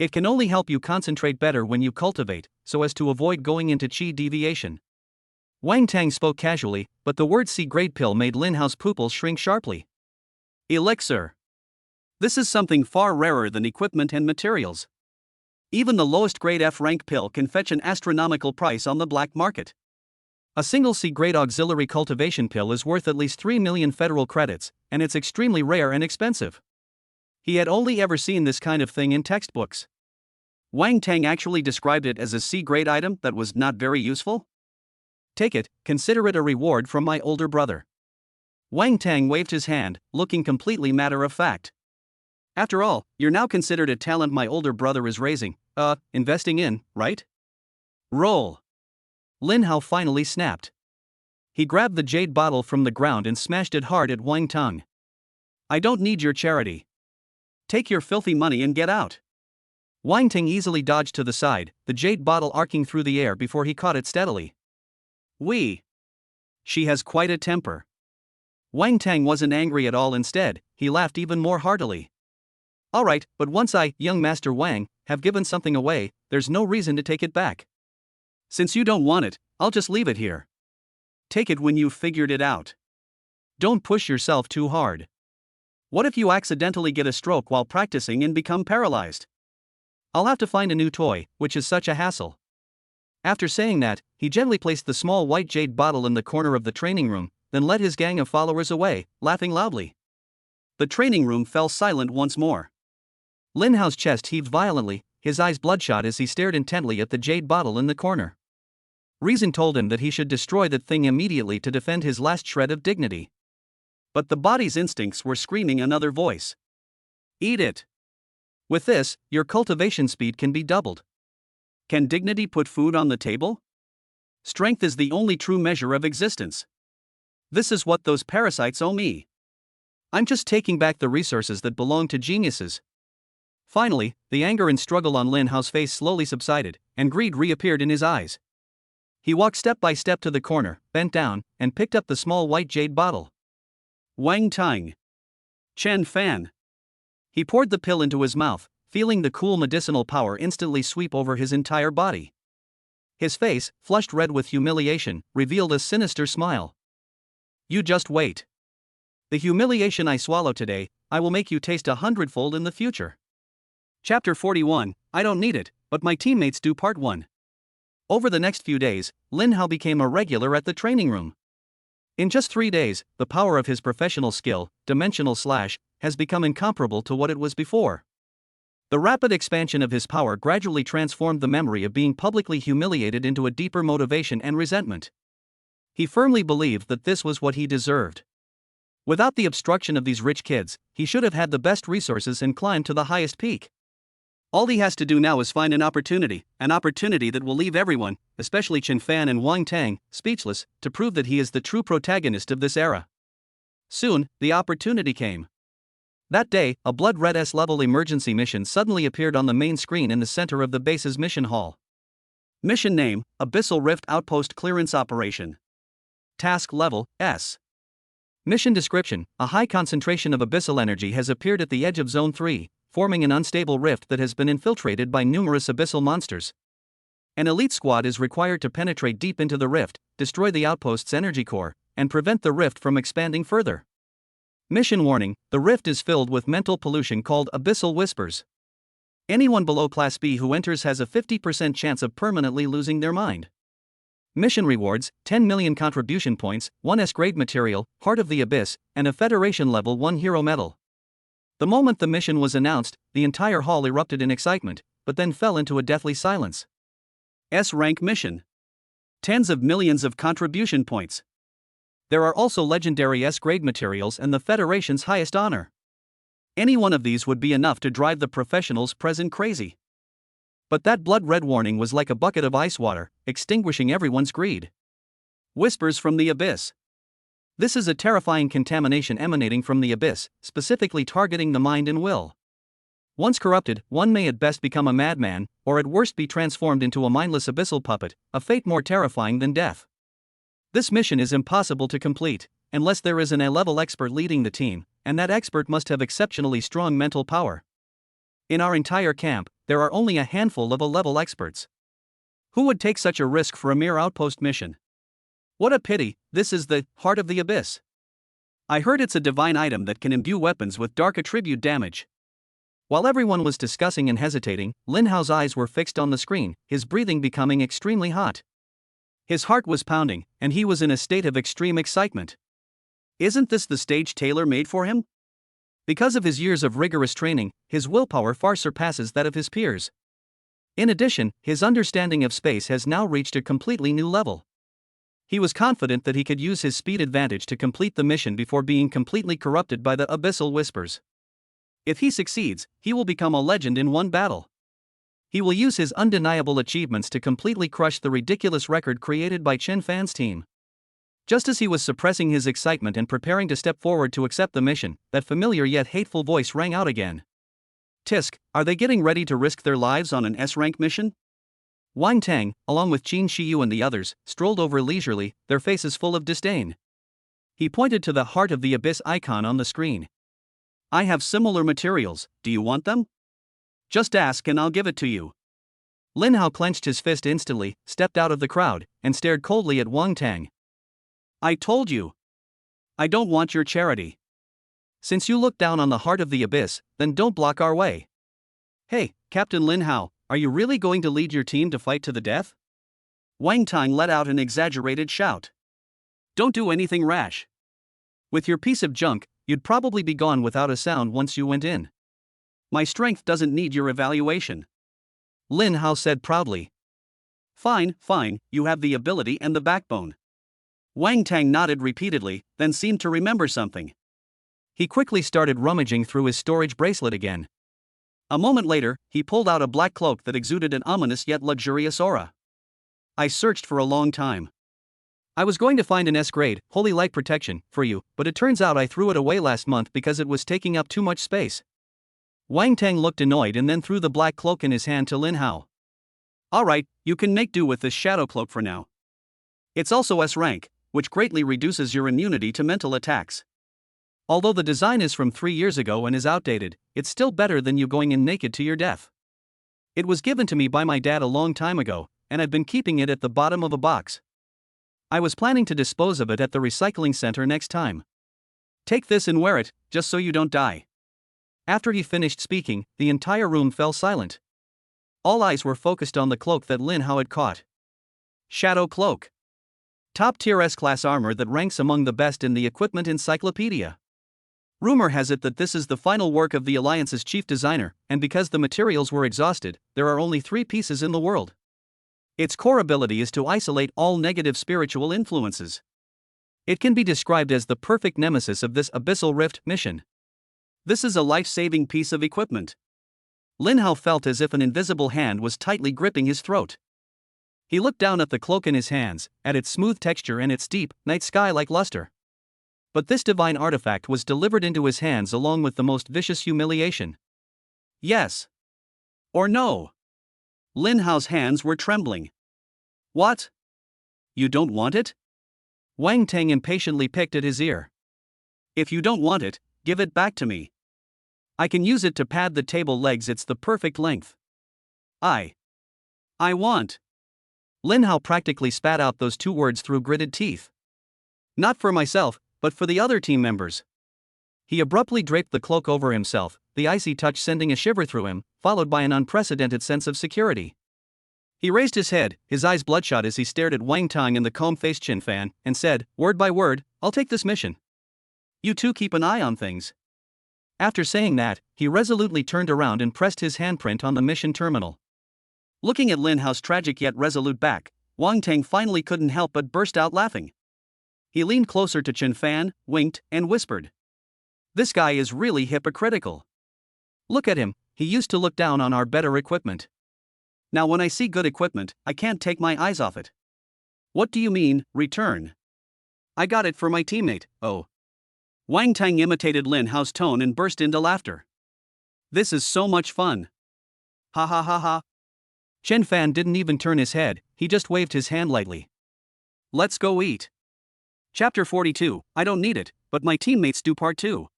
It can only help you concentrate better when you cultivate, so as to avoid going into qi deviation. Wang Tang spoke casually, but the word C-grade pill made Lin Hao's pupils shrink sharply. Elixir. This is something far rarer than equipment and materials. Even the lowest grade F rank pill can fetch an astronomical price on the black market. A single C-grade auxiliary cultivation pill is worth at least 3 million federal credits, and it's extremely rare and expensive. He had only ever seen this kind of thing in textbooks. Wang Tang actually described it as a C-grade item that was not very useful. Take it, consider it a reward from my older brother. Wang Tang waved his hand, looking completely matter-of-fact. After all, you're now considered a talent my older brother is raising, investing in, right? Roll. Lin Hao finally snapped. He grabbed the jade bottle from the ground and smashed it hard at Wang Tang. I don't need your charity. Take your filthy money and get out. Wang Tang easily dodged to the side, the jade bottle arcing through the air before he caught it steadily. She has quite a temper. Wang Tang wasn't angry at all. Instead, he laughed even more heartily. Alright, but once I, young Master Wang, have given something away, there's no reason to take it back. Since you don't want it, I'll just leave it here. Take it when you've figured it out. Don't push yourself too hard. What if you accidentally get a stroke while practicing and become paralyzed? I'll have to find a new toy, which is such a hassle. After saying that, he gently placed the small white jade bottle in the corner of the training room, then led his gang of followers away, laughing loudly. The training room fell silent once more. Lin Hao's chest heaved violently, his eyes bloodshot as he stared intently at the jade bottle in the corner. Reason told him that he should destroy that thing immediately to defend his last shred of dignity. But the body's instincts were screaming another voice. Eat it. With this, your cultivation speed can be doubled. Can dignity put food on the table? Strength is the only true measure of existence. This is what those parasites owe me. I'm just taking back the resources that belong to geniuses. Finally, the anger and struggle on Lin Hao's face slowly subsided, and greed reappeared in his eyes. He walked step by step to the corner, bent down, and picked up the small white jade bottle. Wang Tang. Chen Fan. He poured the pill into his mouth, feeling the cool medicinal power instantly sweep over his entire body. His face, flushed red with humiliation, revealed a sinister smile. You just wait. The humiliation I swallow today, I will make you taste 100-fold in the future. Chapter 41, I don't need it, but my teammates do. Part 1. Over the next few days, Lin Hao became a regular at the training room. In just 3 days, the power of his professional skill, dimensional slash, has become incomparable to what it was before. The rapid expansion of his power gradually transformed the memory of being publicly humiliated into a deeper motivation and resentment. He firmly believed that this was what he deserved. Without the obstruction of these rich kids, he should have had the best resources and climbed to the highest peak. All he has to do now is find an opportunity that will leave everyone, especially Chen Fan and Wang Tang, speechless, to prove that he is the true protagonist of this era. Soon, the opportunity came. That day, a blood red S-level emergency mission suddenly appeared on the main screen in the center of the base's mission hall. Mission name, Abyssal Rift Outpost Clearance Operation. Task level, S. Mission description, a high concentration of abyssal energy has appeared at the edge of Zone 3, forming an unstable rift that has been infiltrated by numerous abyssal monsters. An elite squad is required to penetrate deep into the rift, destroy the outpost's energy core, and prevent the rift from expanding further. Mission warning, the rift is filled with mental pollution called abyssal whispers. Anyone below Class B who enters has a 50% chance of permanently losing their mind. Mission rewards, 10 million contribution points, 1 S-grade material, Heart of the Abyss, and a Federation Level 1 hero medal. The moment the mission was announced, the entire hall erupted in excitement, but then fell into a deathly silence. S-rank mission. Tens of millions of contribution points. There are also legendary S-grade materials and the Federation's highest honor. Any one of these would be enough to drive the professionals present crazy. But that blood-red warning was like a bucket of ice water, extinguishing everyone's greed. Whispers from the Abyss. This is a terrifying contamination emanating from the Abyss, specifically targeting the mind and will. Once corrupted, one may at best become a madman, or at worst be transformed into a mindless abyssal puppet, a fate more terrifying than death. This mission is impossible to complete, unless there is an A-level expert leading the team, and that expert must have exceptionally strong mental power. In our entire camp, there are only a handful of A-level experts. Who would take such a risk for a mere outpost mission? What a pity, this is the Heart of the Abyss. I heard it's a divine item that can imbue weapons with dark attribute damage. While everyone was discussing and hesitating, Lin Hao's eyes were fixed on the screen, his breathing becoming extremely hot. His heart was pounding, and he was in a state of extreme excitement. Isn't this the stage tailor-made for him? Because of his years of rigorous training, his willpower far surpasses that of his peers. In addition, his understanding of space has now reached a completely new level. He was confident that he could use his speed advantage to complete the mission before being completely corrupted by the abyssal whispers. If he succeeds, he will become a legend in one battle. He will use his undeniable achievements to completely crush the ridiculous record created by Chen Fan's team. Just as he was suppressing his excitement and preparing to step forward to accept the mission, that familiar yet hateful voice rang out again. Tisk, are they getting ready to risk their lives on an S-rank mission? Wang Tang, along with Qin Shiyu and the others, strolled over leisurely, their faces full of disdain. He pointed to the Heart of the Abyss icon on the screen. I have similar materials, do you want them? Just ask and I'll give it to you. Lin Hao clenched his fist instantly, stepped out of the crowd, and stared coldly at Wang Tang. I told you. I don't want your charity. Since you look down on the Heart of the Abyss, then don't block our way. Hey, Captain Lin Hao, are you really going to lead your team to fight to the death? Wang Tang let out an exaggerated shout. Don't do anything rash. With your piece of junk, you'd probably be gone without a sound once you went in. My strength doesn't need your evaluation. Lin Hao said proudly. Fine, you have the ability and the backbone. Wang Tang nodded repeatedly, then seemed to remember something. He quickly started rummaging through his storage bracelet again. A moment later, he pulled out a black cloak that exuded an ominous yet luxurious aura. I searched for a long time. I was going to find an S-grade, Holy Light Protection, for you, but it turns out I threw it away last month because it was taking up too much space. Wang Tang looked annoyed and then threw the black cloak in his hand to Lin Hao. Alright, you can make do with this shadow cloak for now. It's also S-rank, which greatly reduces your immunity to mental attacks. Although the design is from 3 years ago and is outdated, it's still better than you going in naked to your death. It was given to me by my dad a long time ago, and I've been keeping it at the bottom of a box. I was planning to dispose of it at the recycling center next time. Take this and wear it, just so you don't die. After he finished speaking, the entire room fell silent. All eyes were focused on the cloak that Lin Hao had caught. Shadow Cloak. Top-tier S-class armor that ranks among the best in the equipment encyclopedia. Rumor has it that this is the final work of the Alliance's chief designer, and because the materials were exhausted, there are only 3 pieces in the world. Its core ability is to isolate all negative spiritual influences. It can be described as the perfect nemesis of this Abyssal Rift mission. This is a life-saving piece of equipment. Lin Hao felt as if an invisible hand was tightly gripping his throat. He looked down at the cloak in his hands, at its smooth texture and its deep, night sky-like luster. But this divine artifact was delivered into his hands along with the most vicious humiliation. Yes. Or no. Lin Hao's hands were trembling. What? You don't want it? Wang Tang impatiently picked at his ear. If you don't want it, give it back to me. I can use it to pad the table legs, it's the perfect length. I want. Lin Hao practically spat out those 2 words through gritted teeth. Not for myself, but for the other team members. He abruptly draped the cloak over himself, the icy touch sending a shiver through him, followed by an unprecedented sense of security. He raised his head, his eyes bloodshot as he stared at Wang Tang and the calm-faced Chen Fan, and said, word by word, I'll take this mission. You two keep an eye on things. After saying that, he resolutely turned around and pressed his handprint on the mission terminal. Looking at Lin Hao's tragic yet resolute back, Wang Tang finally couldn't help but burst out laughing. He leaned closer to Chen Fan, winked, and whispered. This guy is really hypocritical. Look at him, he used to look down on our better equipment. Now when I see good equipment, I can't take my eyes off it. What do you mean, return? I got it for my teammate, oh. Wang Tang imitated Lin Hao's tone and burst into laughter. This is so much fun. Ha ha ha ha. Chen Fan didn't even turn his head, he just waved his hand lightly. Let's go eat. Chapter 42, I don't need it, but my teammates do part 2.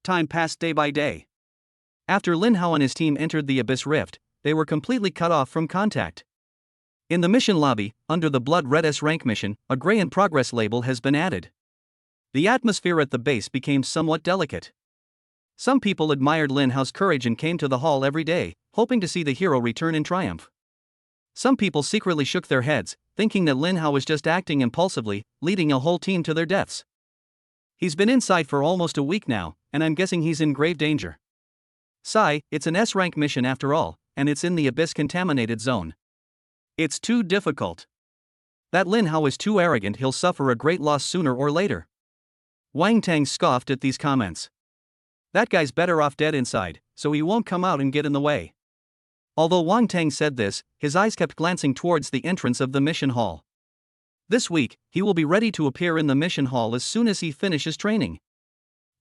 Time passed day by day. After Lin Hao and his team entered the Abyss Rift, they were completely cut off from contact. In the mission lobby, under the Blood Red S rank mission, a gray in progress label has been added. The atmosphere at the base became somewhat delicate. Some people admired Lin Hao's courage and came to the hall every day, hoping to see the hero return in triumph. Some people secretly shook their heads, thinking that Lin Hao was just acting impulsively, leading a whole team to their deaths. He's been inside for almost a week now, and I'm guessing he's in grave danger. Sigh, it's an S-rank mission after all, and it's in the Abyss-contaminated zone. It's too difficult. That Lin Hao is too arrogant, he'll suffer a great loss sooner or later. Wang Tang scoffed at these comments. That guy's better off dead inside, so he won't come out and get in the way. Although Wang Tang said this, his eyes kept glancing towards the entrance of the mission hall. This week, he will be ready to appear in the mission hall as soon as he finishes training.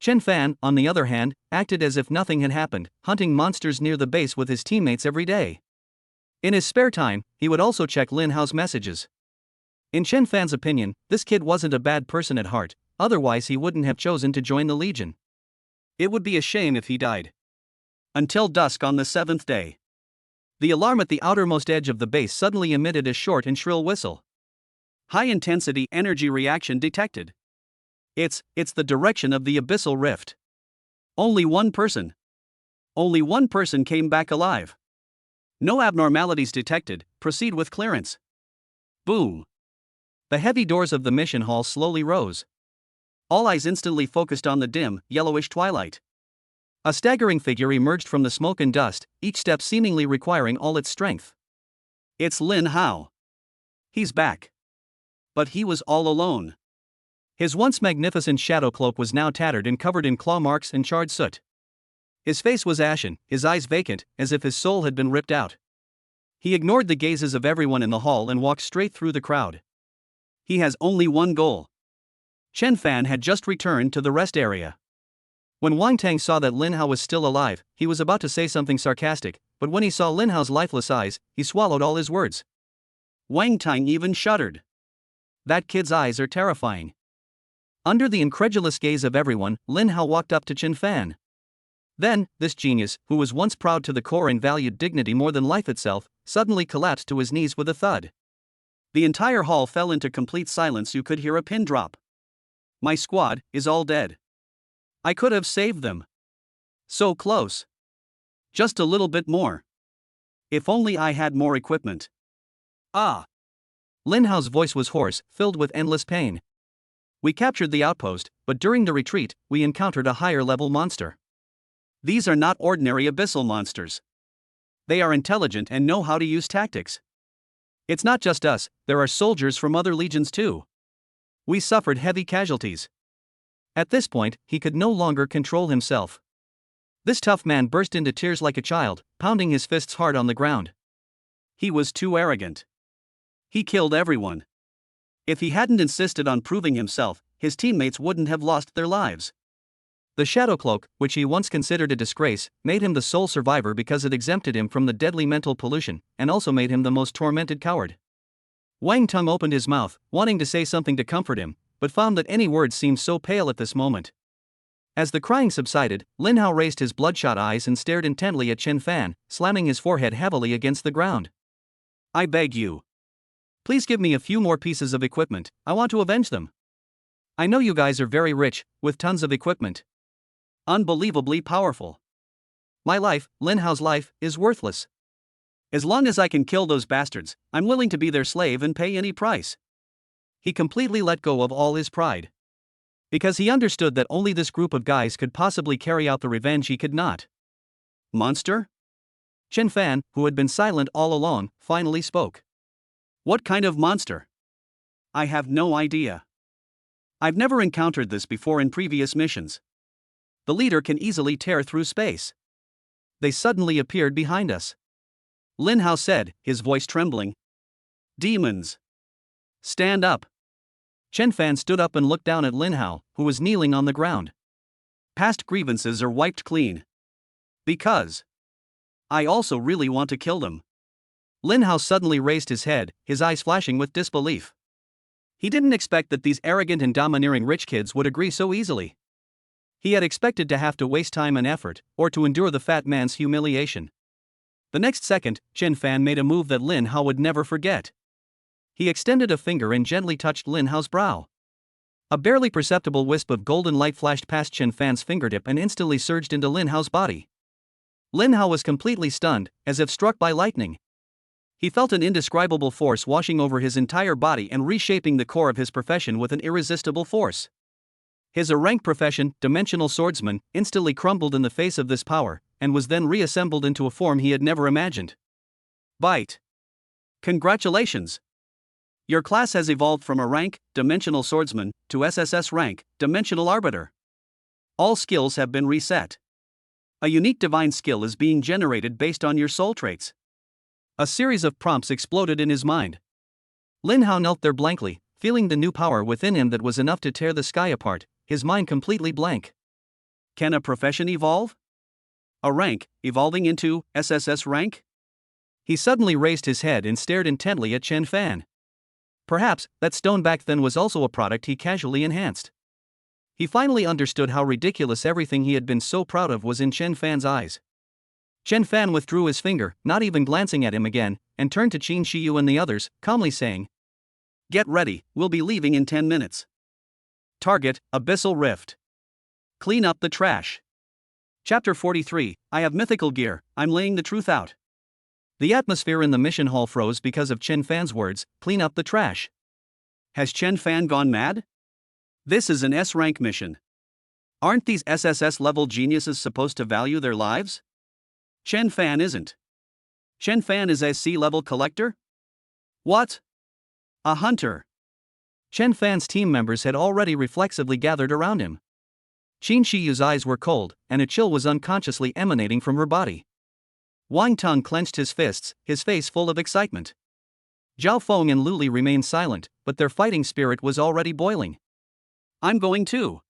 Chen Fan, on the other hand, acted as if nothing had happened, hunting monsters near the base with his teammates every day. In his spare time, he would also check Lin Hao's messages. In Chen Fan's opinion, this kid wasn't a bad person at heart, otherwise he wouldn't have chosen to join the Legion. It would be a shame if he died. Until dusk on the 7th day. The alarm at the outermost edge of the base suddenly emitted a short and shrill whistle. High-intensity energy reaction detected. It's the direction of the abyssal rift. Only one person came back alive. No abnormalities detected, proceed with clearance. Boom. The heavy doors of the mission hall slowly rose. All eyes instantly focused on the dim, yellowish twilight. A staggering figure emerged from the smoke and dust, each step seemingly requiring all its strength. It's Lin Hao. He's back. But he was all alone. His once magnificent shadow cloak was now tattered and covered in claw marks and charred soot. His face was ashen, his eyes vacant, as if his soul had been ripped out. He ignored the gazes of everyone in the hall and walked straight through the crowd. He has only one goal. Chen Fan had just returned to the rest area. When Wang Tang saw that Lin Hao was still alive, he was about to say something sarcastic, but when he saw Lin Hao's lifeless eyes, he swallowed all his words. Wang Tang even shuddered. That kid's eyes are terrifying. Under the incredulous gaze of everyone, Lin Hao walked up to Chen Fan. Then, this genius, who was once proud to the core and valued dignity more than life itself, suddenly collapsed to his knees with a thud. The entire hall fell into complete silence. You could hear a pin drop. My squad is all dead. I could have saved them. So close. Just a little bit more. If only I had more equipment. Ah. Lin Hao's voice was hoarse, filled with endless pain. We captured the outpost, but during the retreat, we encountered a higher-level monster. These are not ordinary abyssal monsters. They are intelligent and know how to use tactics. It's not just us, there are soldiers from other legions too. We suffered heavy casualties. At this point, he could no longer control himself. This tough man burst into tears like a child, pounding his fists hard on the ground. He was too arrogant. He killed everyone. If he hadn't insisted on proving himself, his teammates wouldn't have lost their lives. The Shadow Cloak, which he once considered a disgrace, made him the sole survivor because it exempted him from the deadly mental pollution, and also made him the most tormented coward. Wang Tang opened his mouth, wanting to say something to comfort him, but found that any words seemed so pale at this moment. As the crying subsided, Lin Hao raised his bloodshot eyes and stared intently at Chen Fan, slamming his forehead heavily against the ground. I beg you. Please give me a few more pieces of equipment, I want to avenge them. I know you guys are very rich, with tons of equipment. Unbelievably powerful. My life, Lin Hao's life, is worthless. As long as I can kill those bastards, I'm willing to be their slave and pay any price. He completely let go of all his pride. Because he understood that only this group of guys could possibly carry out the revenge he could not. Monster? Chen Fan, who had been silent all along, finally spoke. What kind of monster? I have no idea. I've never encountered this before in previous missions. The leader can easily tear through space. They suddenly appeared behind us. Lin Hao said, his voice trembling. Demons. Stand up. Chen Fan stood up and looked down at Lin Hao, who was kneeling on the ground. Past grievances are wiped clean. Because I also really want to kill them. Lin Hao suddenly raised his head, his eyes flashing with disbelief. He didn't expect that these arrogant and domineering rich kids would agree so easily. He had expected to have to waste time and effort, or to endure the fat man's humiliation. The next second, Chen Fan made a move that Lin Hao would never forget. He extended a finger and gently touched Lin Hao's brow. A barely perceptible wisp of golden light flashed past Chen Fan's fingertip and instantly surged into Lin Hao's body. Lin Hao was completely stunned, as if struck by lightning. He felt an indescribable force washing over his entire body and reshaping the core of his profession with an irresistible force. His rank profession, dimensional swordsman, instantly crumbled in the face of this power, and was then reassembled into a form he had never imagined. Bite. Congratulations! Your class has evolved from a rank, dimensional swordsman, to SSS rank, dimensional arbiter. All skills have been reset. A unique divine skill is being generated based on your soul traits. A series of prompts exploded in his mind. Lin Hao knelt there blankly, feeling the new power within him that was enough to tear the sky apart, his mind completely blank. Can a profession evolve? A rank, evolving into SSS rank? He suddenly raised his head and stared intently at Chen Fan. Perhaps, that stone back then was also a product he casually enhanced. He finally understood how ridiculous everything he had been so proud of was in Chen Fan's eyes. Chen Fan withdrew his finger, not even glancing at him again, and turned to Qin Shiyu and the others, calmly saying, "Get ready, we'll be leaving in 10 minutes. Target, Abyssal Rift. Clean up the trash." Chapter 43, I have mythical gear, I'm laying the truth out. The atmosphere in the mission hall froze because of Chen Fan's words, clean up the trash. Has Chen Fan gone mad? This is an S-rank mission. Aren't these SSS-level geniuses supposed to value their lives? Chen Fan isn't. Chen Fan is a C-level collector? What? A hunter. Chen Fan's team members had already reflexively gathered around him. Qin Shiyu's eyes were cold, and a chill was unconsciously emanating from her body. Wang Tong clenched his fists, his face full of excitement. Zhao Feng and Lu Li remained silent, but their fighting spirit was already boiling. I'm going too.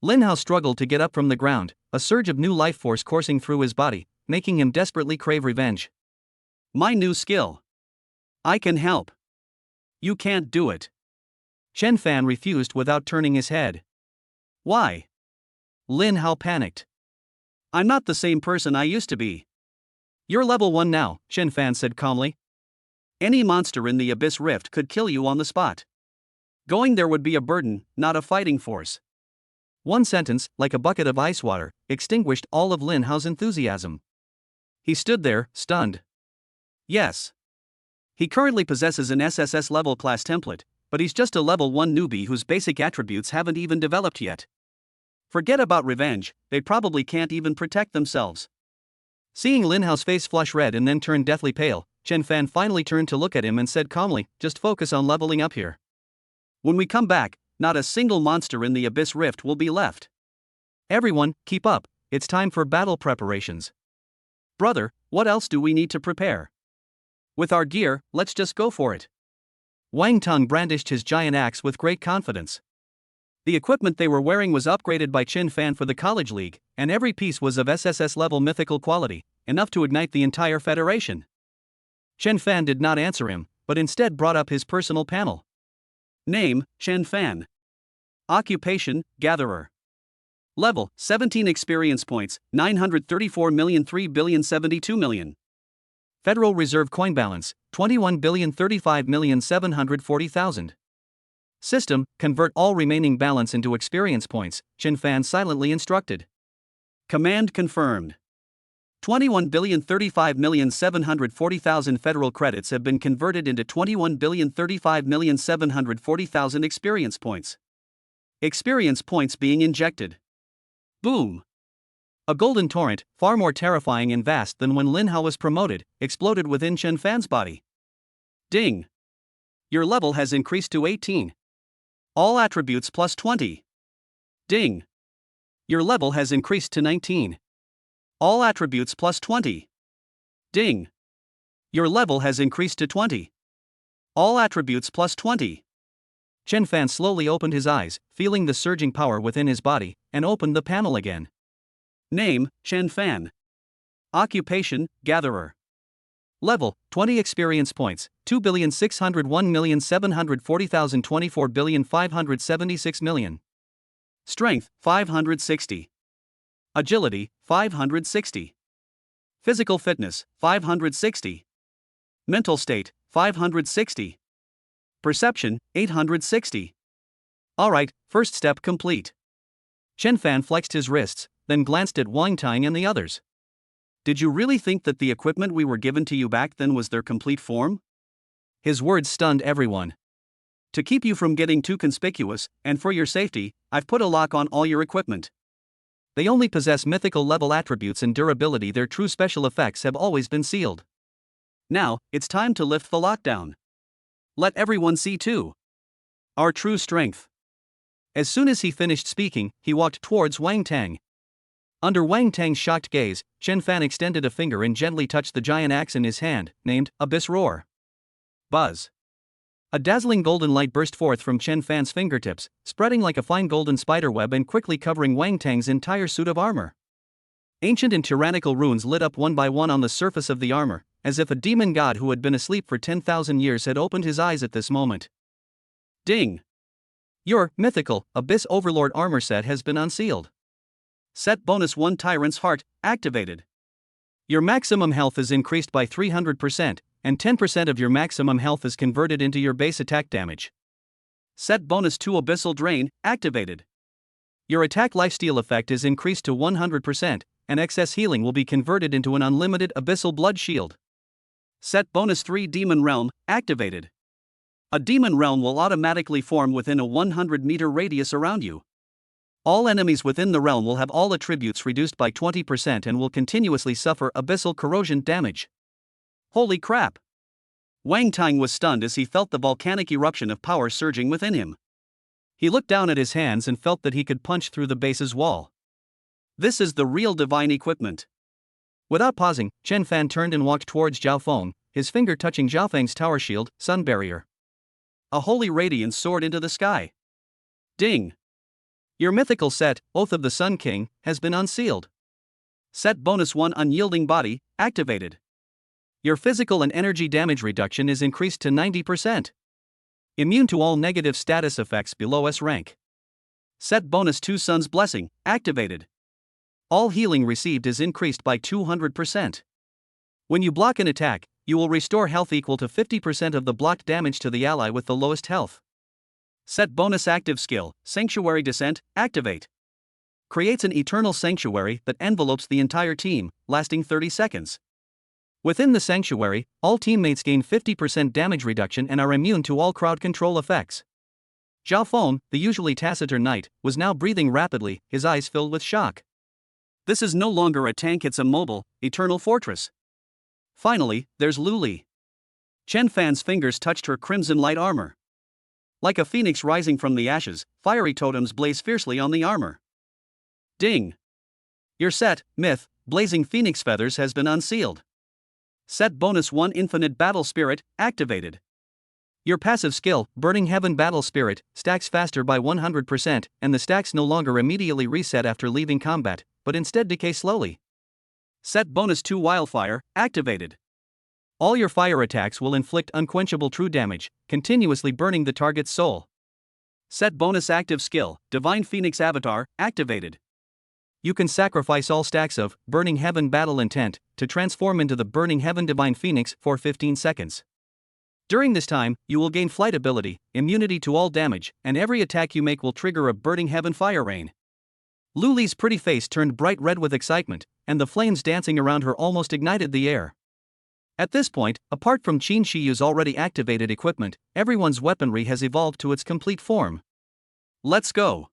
Lin Hao struggled to get up from the ground, a surge of new life force coursing through his body, making him desperately crave revenge. My new skill. I can help. You can't do it. Chen Fan refused without turning his head. Why? Lin Hao panicked. I'm not the same person I used to be. You're level 1 now, Chen Fan said calmly. Any monster in the Abyss Rift could kill you on the spot. Going there would be a burden, not a fighting force. One sentence, like a bucket of ice water, extinguished all of Lin Hao's enthusiasm. He stood there, stunned. Yes. He currently possesses an SSS level class template, but he's just a level 1 newbie whose basic attributes haven't even developed yet. Forget about revenge, they probably can't even protect themselves. Seeing Lin Hao's face flush red and then turn deathly pale, Chen Fan finally turned to look at him and said calmly, just focus on leveling up here. When we come back, not a single monster in the Abyss Rift will be left. Everyone, keep up, it's time for battle preparations. Brother, what else do we need to prepare? With our gear, let's just go for it. Wang Tong brandished his giant axe with great confidence. The equipment they were wearing was upgraded by Chen Fan for the College League, and every piece was of SSS-level mythical quality, enough to ignite the entire Federation. Chen Fan did not answer him, but instead brought up his personal panel. Name, Chen Fan. Occupation, Gatherer. Level, 17 experience points, 934,003,072,000,000. Federal Reserve coin balance, 21,035,740,000. System, convert all remaining balance into experience points, Chen Fan silently instructed. Command confirmed. 21,035,740,000 federal credits have been converted into 21,035,740,000 experience points. Experience points being injected. Boom! A golden torrent, far more terrifying and vast than when Lin Hao was promoted, exploded within Chen Fan's body. Ding! Your level has increased to 18. All attributes plus 20. Ding! Your level has increased to 19. All attributes plus 20. Ding! Your level has increased to 20. All attributes plus 20. Chen Fan slowly opened his eyes, feeling the surging power within his body, and opened the panel again. Name, Chen Fan. Occupation, Gatherer. Level, 20 experience points, 2,601,740,024,576,000,000. Strength, 560. Agility, 560. Physical fitness, 560. Mental state, 560. Perception, 860. Alright, first step complete. Chen Fan flexed his wrists, then glanced at Wang Tang and the others. Did you really think that the equipment we were given to you back then was their complete form? His words stunned everyone. To keep you from getting too conspicuous, and for your safety, I've put a lock on all your equipment. They only possess mythical level attributes and durability. Their true special effects have always been sealed. Now, it's time to lift the lockdown. Let everyone see too. Our true strength. As soon as he finished speaking, he walked towards Wang Tang. Under Wang Tang's shocked gaze, Chen Fan extended a finger and gently touched the giant axe in his hand, named Abyss Roar. Buzz. A dazzling golden light burst forth from Chen Fan's fingertips, spreading like a fine golden spiderweb and quickly covering Wang Tang's entire suit of armor. Ancient and tyrannical runes lit up one by one on the surface of the armor, as if a demon god who had been asleep for 10,000 years had opened his eyes at this moment. Ding! Your mythical Abyss Overlord armor set has been unsealed. Set bonus 1 Tyrant's Heart activated. Your maximum health is increased by 300%, and 10% of your maximum health is converted into your base attack damage. Set bonus 2 Abyssal Drain activated. Your attack lifesteal effect is increased to 100%, and excess healing will be converted into an unlimited Abyssal Blood Shield. Set bonus 3 Demon Realm activated. A demon realm will automatically form within a 100-meter radius around you. All enemies within the realm will have all attributes reduced by 20% and will continuously suffer abyssal corrosion damage. Holy crap! Wang Tang was stunned as he felt the volcanic eruption of power surging within him. He looked down at his hands and felt that he could punch through the base's wall. This is the real divine equipment. Without pausing, Chen Fan turned and walked towards Zhao Feng, his finger touching Zhao Feng's tower shield, Sun Barrier. A holy radiance soared into the sky. Ding! Your mythical set, Oath of the Sun King, has been unsealed. Set bonus 1 Unyielding Body activated. Your physical and energy damage reduction is increased to 90%. Immune to all negative status effects below S rank. Set bonus 2 Sun's Blessing activated. All healing received is increased by 200%. When you block an attack, you will restore health equal to 50% of the blocked damage to the ally with the lowest health. Set bonus active skill, Sanctuary Descent, activate. Creates an eternal sanctuary that envelopes the entire team, lasting 30 seconds. Within the sanctuary, all teammates gain 50% damage reduction and are immune to all crowd control effects. Zhao Feng, the usually taciturn knight, was now breathing rapidly, his eyes filled with shock. This is no longer a tank, it's a mobile, eternal fortress. Finally, there's Lu Li. Chen Fan's fingers touched her crimson light armor. Like a phoenix rising from the ashes, fiery totems blaze fiercely on the armor. Ding! Your set, Myth, Blazing Phoenix Feathers has been unsealed. Set bonus 1 Infinite Battle Spirit activated. Your passive skill, Burning Heaven Battle Spirit, stacks faster by 100%, and the stacks no longer immediately reset after leaving combat, but instead decay slowly. Set bonus 2 Wildfire activated. All your fire attacks will inflict unquenchable true damage, continuously burning the target's soul. Set bonus active skill, Divine Phoenix Avatar activated. You can sacrifice all stacks of Burning Heaven Battle Intent to transform into the Burning Heaven Divine Phoenix for 15 seconds. During this time, you will gain flight ability, immunity to all damage, and every attack you make will trigger a Burning Heaven Fire Rain. Lu Li's pretty face turned bright red with excitement, and the flames dancing around her almost ignited the air. At this point, apart from Qin Shiyu's already activated equipment, everyone's weaponry has evolved to its complete form. Let's go!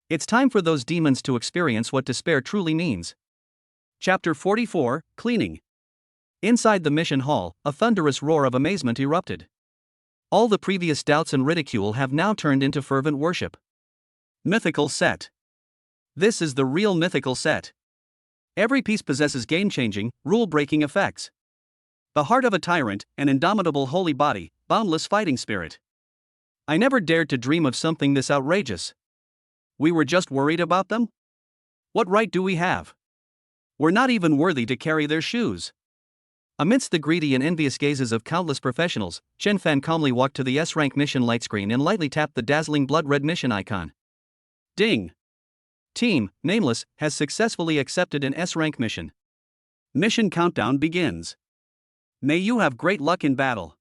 It's time for those demons to experience what despair truly means. Chapter 44, Cleaning. Inside the mission hall, a thunderous roar of amazement erupted. All the previous doubts and ridicule have now turned into fervent worship. Mythical set. This is the real mythical set. Every piece possesses game-changing, rule-breaking effects. The heart of a tyrant, an indomitable holy body, boundless fighting spirit. I never dared to dream of something this outrageous. We were just worried about them? What right do we have? We're not even worthy to carry their shoes. Amidst the greedy and envious gazes of countless professionals, Chen Fan calmly walked to the S-rank mission light screen and lightly tapped the dazzling blood-red mission icon. Ding! Team, Nameless, has successfully accepted an S-rank mission. Mission countdown begins. May you have great luck in battle.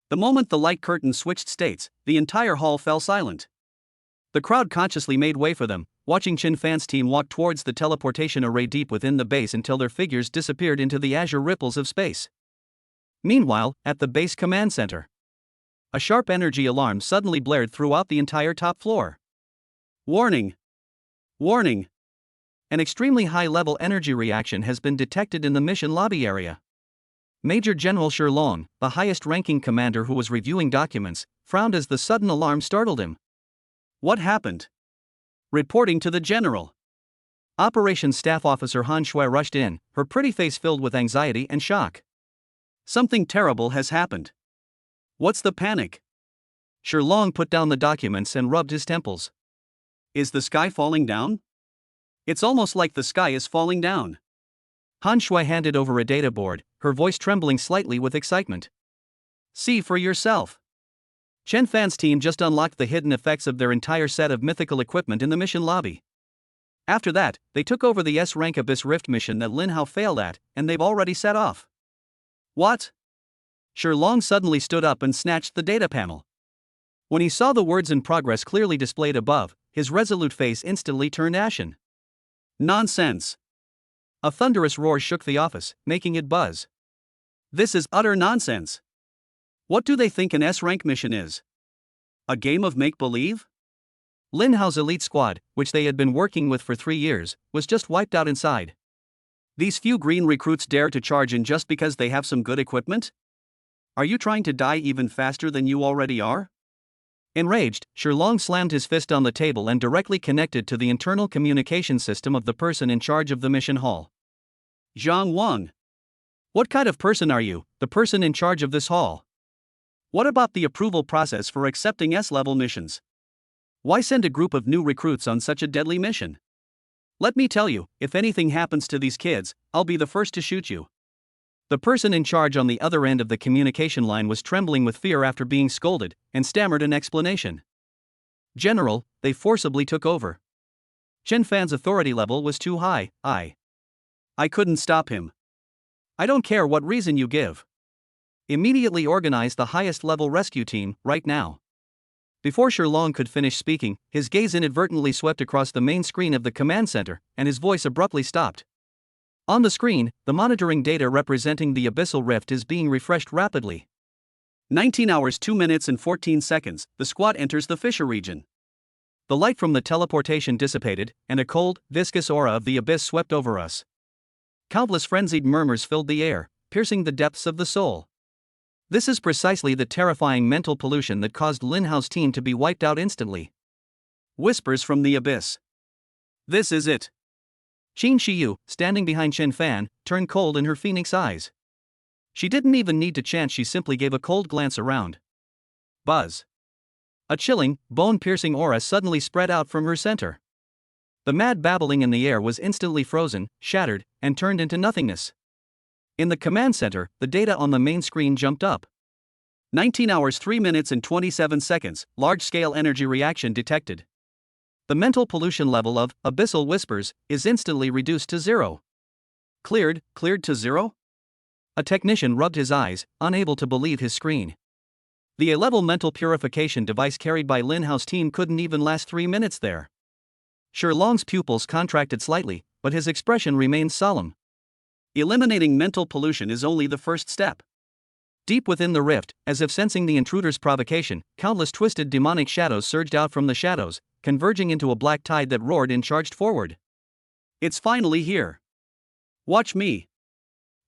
The moment the light curtain switched states, the entire hall fell silent. The crowd consciously made way for them, watching Chin Fan's team walk towards the teleportation array deep within the base until their figures disappeared into the azure ripples of space. Meanwhile, at the base command center, a sharp energy alarm suddenly blared throughout the entire top floor. Warning! Warning! An extremely high-level energy reaction has been detected in the mission lobby area. Major General Shilong, the highest-ranking commander who was reviewing documents, frowned as the sudden alarm startled him. What happened? Reporting to the general. Operations Staff Officer Han Shui rushed in, her pretty face filled with anxiety and shock. Something terrible has happened. What's the panic? Shilong put down the documents and rubbed his temples. Is the sky falling down? It's almost like the sky is falling down. Han Shui handed over a data board, her voice trembling slightly with excitement. See for yourself. Chen Fan's team just unlocked the hidden effects of their entire set of mythical equipment in the mission lobby. After that, they took over the S-rank Abyss Rift mission that Lin Hao failed at, and they've already set off. What? Shilong suddenly stood up and snatched the data panel. When he saw the words in progress clearly displayed above, his resolute face instantly turned ashen. Nonsense! A thunderous roar shook the office, making it buzz. This is utter nonsense! What do they think an S-rank mission is? A game of make-believe? Lin Hao's elite squad, which they had been working with for 3 years, was just wiped out inside. These few green recruits dare to charge in just because they have some good equipment? Are you trying to die even faster than you already are? Enraged, Shilong slammed his fist on the table and directly connected to the internal communication system of the person in charge of the mission hall. Zhang Wang. What kind of person are you, the person in charge of this hall? What about the approval process for accepting S-level missions? Why send a group of new recruits on such a deadly mission? Let me tell you, if anything happens to these kids, I'll be the first to shoot you. The person in charge on the other end of the communication line was trembling with fear after being scolded, and stammered an explanation. General, they forcibly took over. Chen Fan's authority level was too high. I couldn't stop him. I don't care what reason you give. Immediately organize the highest level rescue team, right now. Before Shilong could finish speaking, his gaze inadvertently swept across the main screen of the command center, and his voice abruptly stopped. On the screen, the monitoring data representing the abyssal rift is being refreshed rapidly. 19 hours 2 minutes and 14 seconds, the squad enters the fissure region. The light from the teleportation dissipated, and a cold, viscous aura of the abyss swept over us. Countless frenzied murmurs filled the air, piercing the depths of the soul. This is precisely the terrifying mental pollution that caused Lin Hao's team to be wiped out instantly. Whispers from the abyss. This is it. Qin Shiyu, standing behind Chen Fan, turned cold in her phoenix eyes. She didn't even need to chant, she simply gave a cold glance around. Buzz. A chilling, bone-piercing aura suddenly spread out from her center. The mad babbling in the air was instantly frozen, shattered, and turned into nothingness. In the command center, the data on the main screen jumped up. 19 hours 3 minutes and 27 seconds, large-scale energy reaction detected. The mental pollution level of abyssal whispers is instantly reduced to 0. Cleared to 0? A technician rubbed his eyes, unable to believe his screen. The A-level mental purification device carried by Lin Hao's team couldn't even last 3 minutes there. Shilong's pupils contracted slightly, but his expression remained solemn. Eliminating mental pollution is only the first step. Deep within the rift, as if sensing the intruder's provocation, countless twisted demonic shadows surged out from the shadows, converging into a black tide that roared and charged forward. It's finally here. Watch me.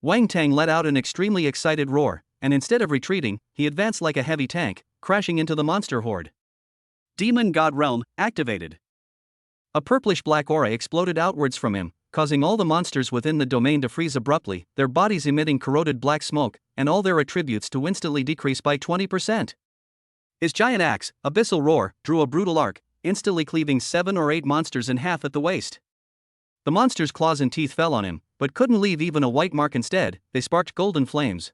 Wang Tang let out an extremely excited roar, and instead of retreating, he advanced like a heavy tank, crashing into the monster horde. Demon God Realm, activated. A purplish-black aura exploded outwards from him, causing all the monsters within the domain to freeze abruptly, their bodies emitting corroded black smoke, and all their attributes to instantly decrease by 20%. His giant axe, Abyssal Roar, drew a brutal arc, instantly cleaving 7 or 8 monsters in half at the waist. The monsters' claws and teeth fell on him, but couldn't leave even a white mark. Instead, they sparked golden flames.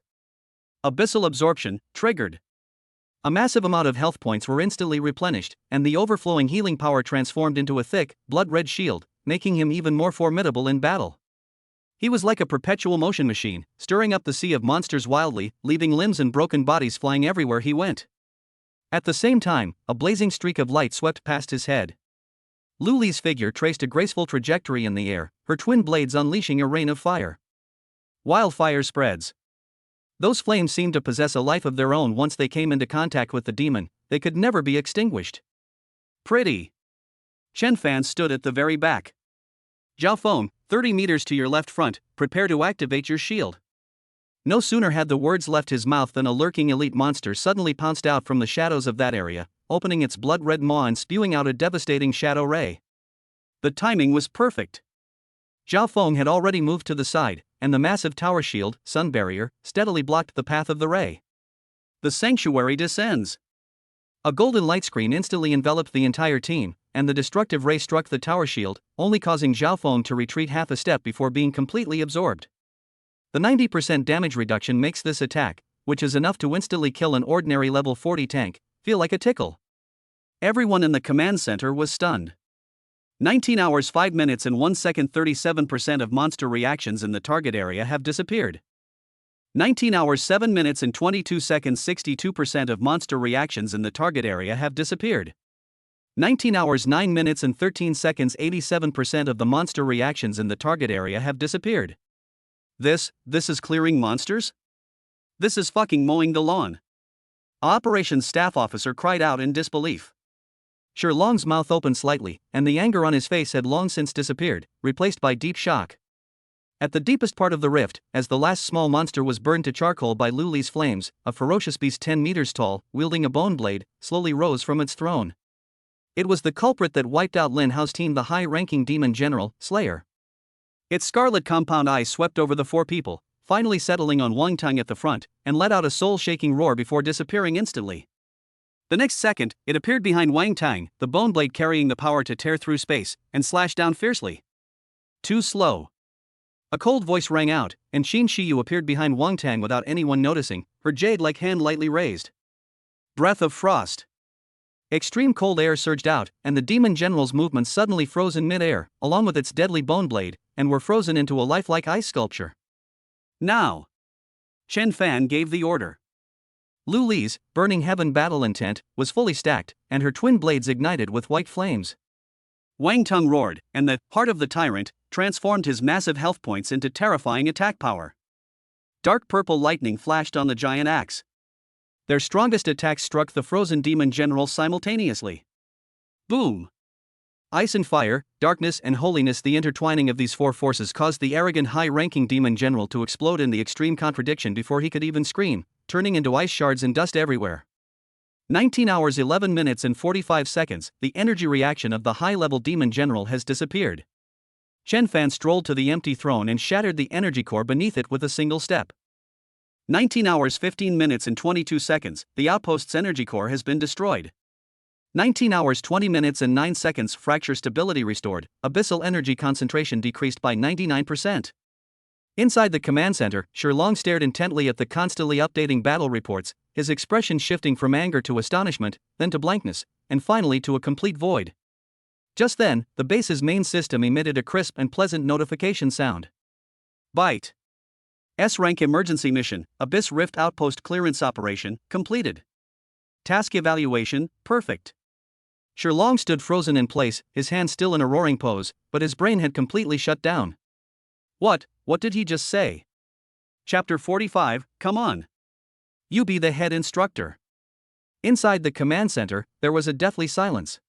Abyssal Absorption, triggered. A massive amount of health points were instantly replenished, and the overflowing healing power transformed into a thick, blood-red shield, making him even more formidable in battle. He was like a perpetual motion machine, stirring up the sea of monsters wildly, leaving limbs and broken bodies flying everywhere he went. At the same time, a blazing streak of light swept past his head. Lu Li's figure traced a graceful trajectory in the air, her twin blades unleashing a rain of fire. Wildfire spreads. Those flames seemed to possess a life of their own. Once they came into contact with the demon, they could never be extinguished. Pretty. Chen Fan stood at the very back. Zhao Feng, 30 meters to your left front, prepare to activate your shield. No sooner had the words left his mouth than a lurking elite monster suddenly pounced out from the shadows of that area, opening its blood-red maw and spewing out a devastating shadow ray. The timing was perfect. Zhao Feng had already moved to the side, and the massive tower shield, sun barrier, steadily blocked the path of the ray. The sanctuary descends. A golden light screen instantly enveloped the entire team, and the destructive ray struck the tower shield, only causing Zhao Feng to retreat half a step before being completely absorbed. The 90% damage reduction makes this attack, which is enough to instantly kill an ordinary level 40 tank, feel like a tickle. Everyone in the command center was stunned. 19 hours 5 minutes and 1 second 37% of monster reactions in the target area have disappeared. 19 hours 7 minutes and 22 seconds 62% of monster reactions in the target area have disappeared. 19 hours 9 minutes and 13 seconds 87% of the monster reactions in the target area have disappeared. This is clearing monsters? This is fucking mowing the lawn. Operations staff officer cried out in disbelief. Shilong's mouth opened slightly, and the anger on his face had long since disappeared, replaced by deep shock. At the deepest part of the rift, as the last small monster was burned to charcoal by Lu Li's flames, a ferocious beast 10 meters tall, wielding a bone blade, slowly rose from its throne. It was the culprit that wiped out Lin Hao's team, the high-ranking demon general, Slayer. Its scarlet compound eye swept over the four people, finally settling on Wang Tang at the front, and let out a soul-shaking roar before disappearing instantly. The next second, it appeared behind Wang Tang, the bone blade carrying the power to tear through space, and slash down fiercely. Too slow. A cold voice rang out, and Xin Shiyu appeared behind Wang Tang without anyone noticing, her jade-like hand lightly raised. Breath of frost. Extreme cold air surged out, and the demon general's movements suddenly froze in mid-air, along with its deadly bone blade, and were frozen into a lifelike ice sculpture. Now! Chen Fan gave the order. Lu Li's, burning heaven battle intent, was fully stacked, and her twin blades ignited with white flames. Wang Tang roared, and the heart of the tyrant transformed his massive health points into terrifying attack power. Dark purple lightning flashed on the giant axe. Their strongest attacks struck the frozen demon general simultaneously. Boom! Ice and fire, darkness and holiness. The intertwining of these four forces caused the arrogant high-ranking demon general to explode in the extreme contradiction before he could even scream, turning into ice shards and dust everywhere. 19 hours 11 minutes and 45 seconds, the energy reaction of the high-level demon general has disappeared. Chen Fan strolled to the empty throne and shattered the energy core beneath it with a single step. 19 hours 15 minutes and 22 seconds, the outpost's energy core has been destroyed. 19 hours 20 minutes and 9 seconds, fracture stability restored, abyssal energy concentration decreased by 99%. Inside the command center, Shilong stared intently at the constantly updating battle reports, his expression shifting from anger to astonishment, then to blankness, and finally to a complete void. Just then, the base's main system emitted a crisp and pleasant notification sound. Byte. S-rank emergency mission, Abyss Rift Outpost clearance operation, completed. Task evaluation, perfect. Shilong stood frozen in place, his hand still in a roaring pose, but his brain had completely shut down. What did he just say? Chapter 45, come on. You be the head instructor. Inside the command center, there was a deathly silence.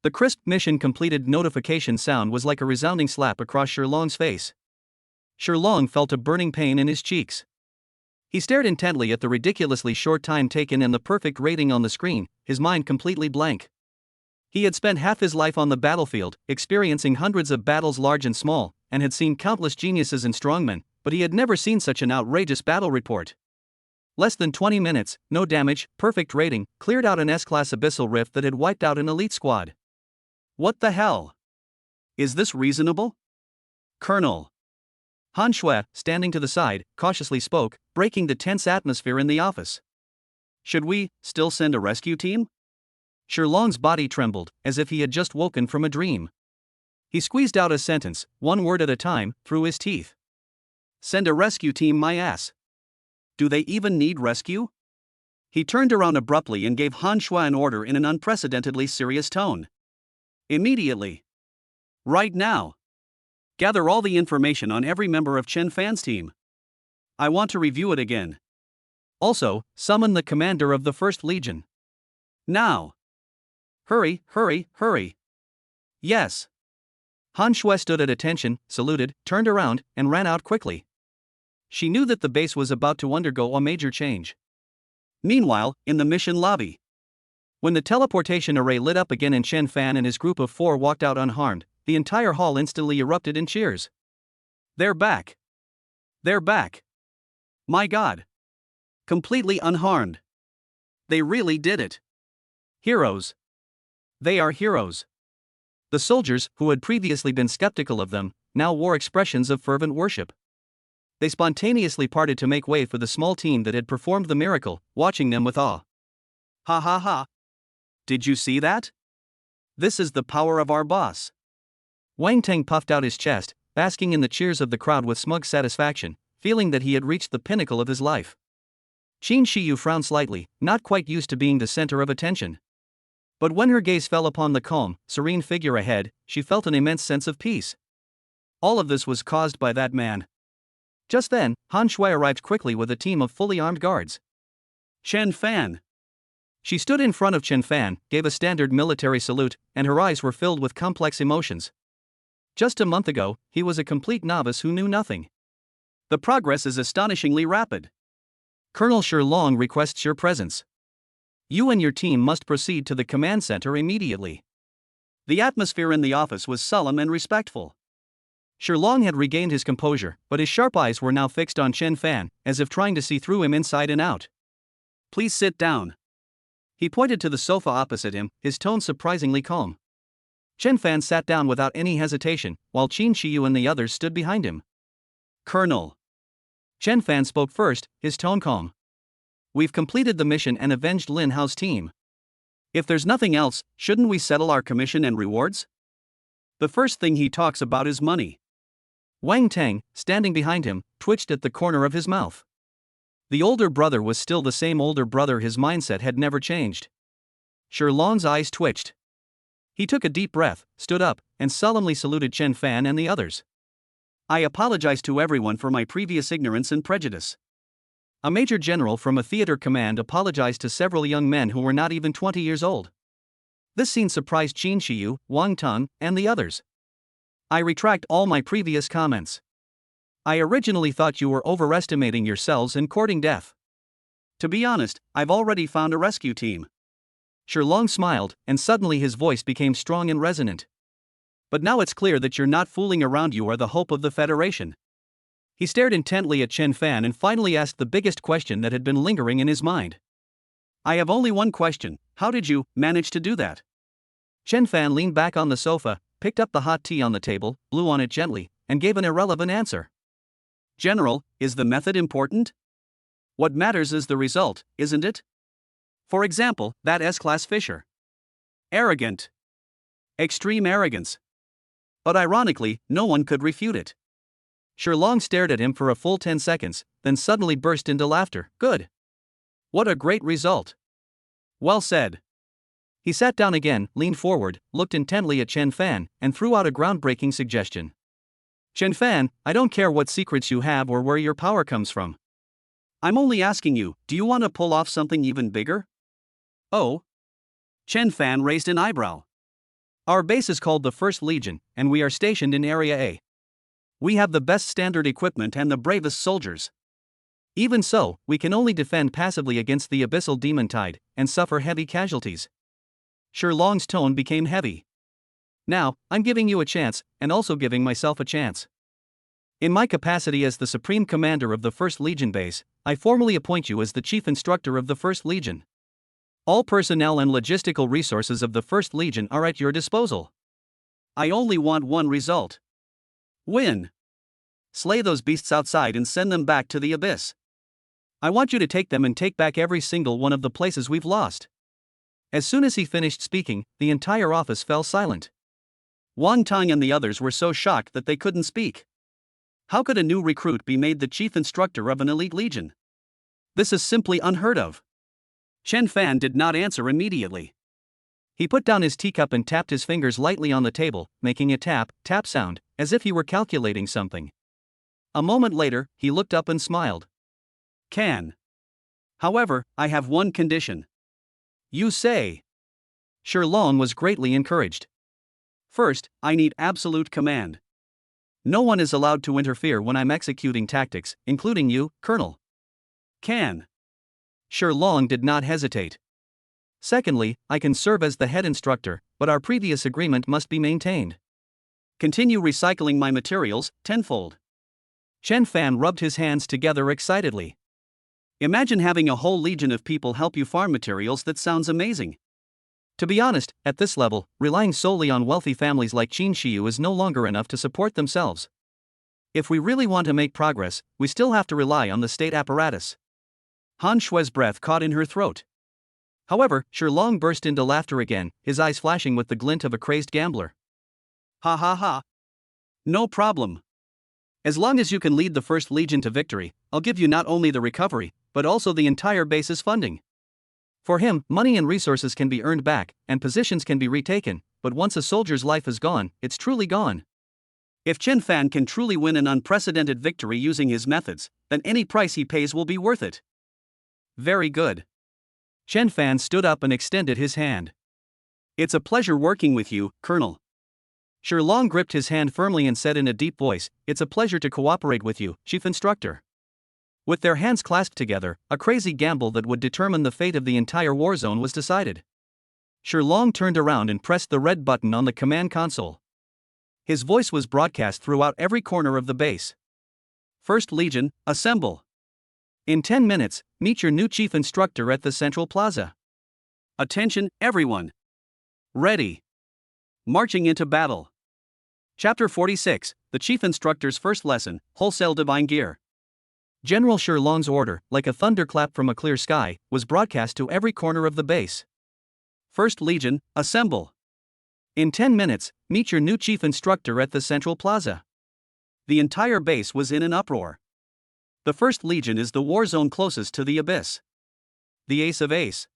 The crisp mission completed notification sound was like a resounding slap across Shilong's face. Shilong felt a burning pain in his cheeks. He stared intently at the ridiculously short time taken and the perfect rating on the screen, his mind completely blank. He had spent half his life on the battlefield, experiencing hundreds of battles large and small, and had seen countless geniuses and strongmen, but he had never seen such an outrageous battle report. Less than 20 minutes, no damage, perfect rating, cleared out an S-class abyssal rift that had wiped out an elite squad. What the hell? Is this reasonable? Colonel Han Shui, standing to the side, cautiously spoke, breaking the tense atmosphere in the office. Should we still send a rescue team? Shilong's body trembled, as if he had just woken from a dream. He squeezed out a sentence, one word at a time, through his teeth. Send a rescue team, my ass. Do they even need rescue? He turned around abruptly and gave Han Shui an order in an unprecedentedly serious tone. Immediately. Right now. Gather all the information on every member of Chen Fan's team. I want to review it again. Also, summon the commander of the First Legion. Now. Hurry, hurry, hurry. Yes. Han Shui stood at attention, saluted, turned around, and ran out quickly. She knew that the base was about to undergo a major change. Meanwhile, in the mission lobby. When the teleportation array lit up again and Chen Fan and his group of 4 walked out unharmed, the entire hall instantly erupted in cheers. They're back. They're back. My God. Completely unharmed. They really did it. Heroes. They are heroes. The soldiers, who had previously been skeptical of them, now wore expressions of fervent worship. They spontaneously parted to make way for the small team that had performed the miracle, watching them with awe. Ha ha ha. Did you see that? This is the power of our boss. Wang Teng puffed out his chest, basking in the cheers of the crowd with smug satisfaction, feeling that he had reached the pinnacle of his life. Qin Shiyu frowned slightly, not quite used to being the center of attention. But when her gaze fell upon the calm, serene figure ahead, she felt an immense sense of peace. All of this was caused by that man. Just then, Han Shui arrived quickly with a team of fully armed guards. Chen Fan. She stood in front of Chen Fan, gave a standard military salute, and her eyes were filled with complex emotions. Just a month ago, he was a complete novice who knew nothing. The progress is astonishingly rapid. Colonel Shi Long requests your presence. You and your team must proceed to the command center immediately. The atmosphere in the office was solemn and respectful. Shi Long had regained his composure, but his sharp eyes were now fixed on Chen Fan, as if trying to see through him inside and out. Please sit down. He pointed to the sofa opposite him, his tone surprisingly calm. Chen Fan sat down without any hesitation, while Qin Shiyu and the others stood behind him. Colonel. Chen Fan spoke first, his tone calm. We've completed the mission and avenged Lin Hao's team. If there's nothing else, shouldn't we settle our commission and rewards? The first thing he talks about is money. Wang Teng, standing behind him, twitched at the corner of his mouth. The older brother was still the same older brother, his mindset had never changed. Shi Long's eyes twitched. He took a deep breath, stood up, and solemnly saluted Chen Fan and the others. I apologize to everyone for my previous ignorance and prejudice. A major general from a theater command apologized to several young men who were not even 20 years old. This scene surprised Qin Shiyu, Wang Teng, and the others. I retract all my previous comments. I originally thought you were overestimating yourselves and courting death. To be honest, I've already found a rescue team. Shi Long smiled, and suddenly his voice became strong and resonant. But now it's clear that you're not fooling around. You are the hope of the Federation. He stared intently at Chen Fan and finally asked the biggest question that had been lingering in his mind. I have only one question: how did you manage to do that? Chen Fan leaned back on the sofa, picked up the hot tea on the table, blew on it gently, and gave an irrelevant answer. General, is the method important? What matters is the result, isn't it? For example, that S-class Fisher. Arrogant. Extreme arrogance. But ironically, no one could refute it. Shi Long stared at him for a full 10 seconds, then suddenly burst into laughter. Good. What a great result. Well said. He sat down again, leaned forward, looked intently at Chen Fan, and threw out a groundbreaking suggestion. Chen Fan, I don't care what secrets you have or where your power comes from. I'm only asking you, do you want to pull off something even bigger? Oh? Chen Fan raised an eyebrow. Our base is called the First Legion, and we are stationed in Area A. We have the best standard equipment and the bravest soldiers. Even so, we can only defend passively against the abyssal demon tide, and suffer heavy casualties. Shi Long's tone became heavy. Now, I'm giving you a chance, and also giving myself a chance. In my capacity as the Supreme Commander of the First Legion base, I formally appoint you as the Chief Instructor of the First Legion. All personnel and logistical resources of the First Legion are at your disposal. I only want one result. Win. Slay those beasts outside and send them back to the abyss. I want you to take them and take back every single one of the places we've lost. As soon as he finished speaking, the entire office fell silent. Wang Teng and the others were so shocked that they couldn't speak. How could a new recruit be made the chief instructor of an elite legion? This is simply unheard of. Chen Fan did not answer immediately. He put down his teacup and tapped his fingers lightly on the table, making a tap, tap sound, as if he were calculating something. A moment later, he looked up and smiled. Can. However, I have one condition. You say. Shirlong was greatly encouraged. First, I need absolute command. No one is allowed to interfere when I'm executing tactics, including you, Colonel. Can. Shirlong did not hesitate. Secondly, I can serve as the head instructor, but our previous agreement must be maintained. Continue recycling my materials, tenfold. Chen Fan rubbed his hands together excitedly. Imagine having a whole legion of people help you farm materials. That sounds amazing. To be honest, at this level, relying solely on wealthy families like Qin Shiyu is no longer enough to support themselves. If we really want to make progress, we still have to rely on the state apparatus. Han Shue's breath caught in her throat. However, Shirlong burst into laughter again, his eyes flashing with the glint of a crazed gambler. Ha ha ha. No problem. As long as you can lead the First Legion to victory, I'll give you not only the recovery, but also the entire base's funding. For him, money and resources can be earned back, and positions can be retaken, but once a soldier's life is gone, it's truly gone. If Chen Fan can truly win an unprecedented victory using his methods, then any price he pays will be worth it. Very good. Chen Fan stood up and extended his hand. It's a pleasure working with you, Colonel. Shirlong gripped his hand firmly and said in a deep voice, It's a pleasure to cooperate with you, Chief Instructor. With their hands clasped together, a crazy gamble that would determine the fate of the entire war zone was decided. Shirlong turned around and pressed the red button on the command console. His voice was broadcast throughout every corner of the base. First Legion, assemble. In 10 minutes, meet your new chief instructor at the Central Plaza. Attention, everyone. Ready. Marching into battle. Chapter 46, The Chief Instructor's First Lesson, Wholesale Divine Gear. General Shirlong's order, like a thunderclap from a clear sky, was broadcast to every corner of the base. First Legion, assemble. In 10 minutes, meet your new chief instructor at the Central Plaza. The entire base was in an uproar. The First Legion is the war zone closest to the abyss. The Ace of Ace.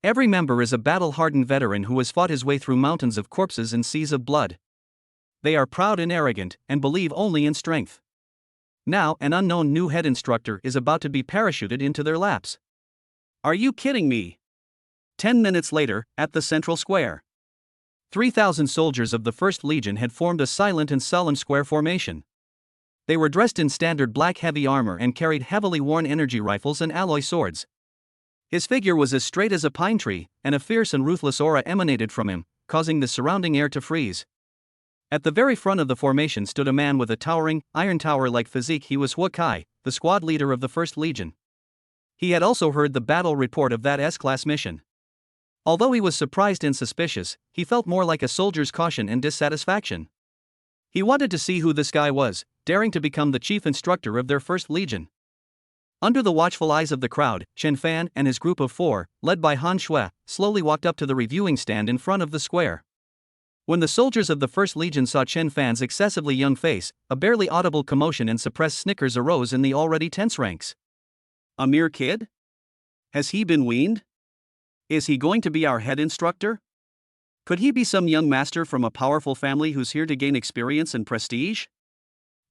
Every member is a battle-hardened veteran who has fought his way through mountains of corpses and seas of blood. They are proud and arrogant, and believe only in strength. Now, an unknown new head instructor is about to be parachuted into their laps. Are you kidding me? 10 minutes later, at the central square. 3,000 soldiers of the First Legion had formed a silent and solemn square formation. They were dressed in standard black heavy armor and carried heavily worn energy rifles and alloy swords. His figure was as straight as a pine tree, and a fierce and ruthless aura emanated from him, causing the surrounding air to freeze. At the very front of the formation stood a man with a towering, iron tower-like physique. He was Huakai, the squad leader of the First Legion. He had also heard the battle report of that S-class mission. Although he was surprised and suspicious, he felt more like a soldier's caution and dissatisfaction. He wanted to see who this guy was, daring to become the chief instructor of their First Legion. Under the watchful eyes of the crowd, Chen Fan and his group of 4, led by Han Shui, slowly walked up to the reviewing stand in front of the square. When the soldiers of the First Legion saw Chen Fan's excessively young face, a barely audible commotion and suppressed snickers arose in the already tense ranks. A mere kid? Has he been weaned? Is he going to be our head instructor? Could he be some young master from a powerful family who's here to gain experience and prestige?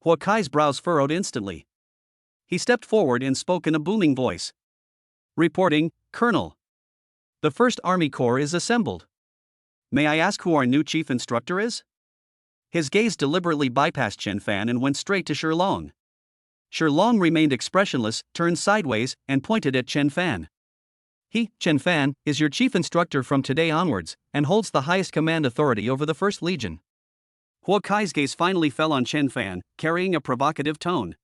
Huakai's brows furrowed instantly. He stepped forward and spoke in a booming voice. Reporting, Colonel. The 1st Army Corps is assembled. May I ask who our new chief instructor is? His gaze deliberately bypassed Chen Fan and went straight to Shirlong. Shirlong remained expressionless, turned sideways, and pointed at Chen Fan. He, Chen Fan, is your chief instructor from today onwards, and holds the highest command authority over the First Legion. Huakai's gaze finally fell on Chen Fan, carrying a provocative tone.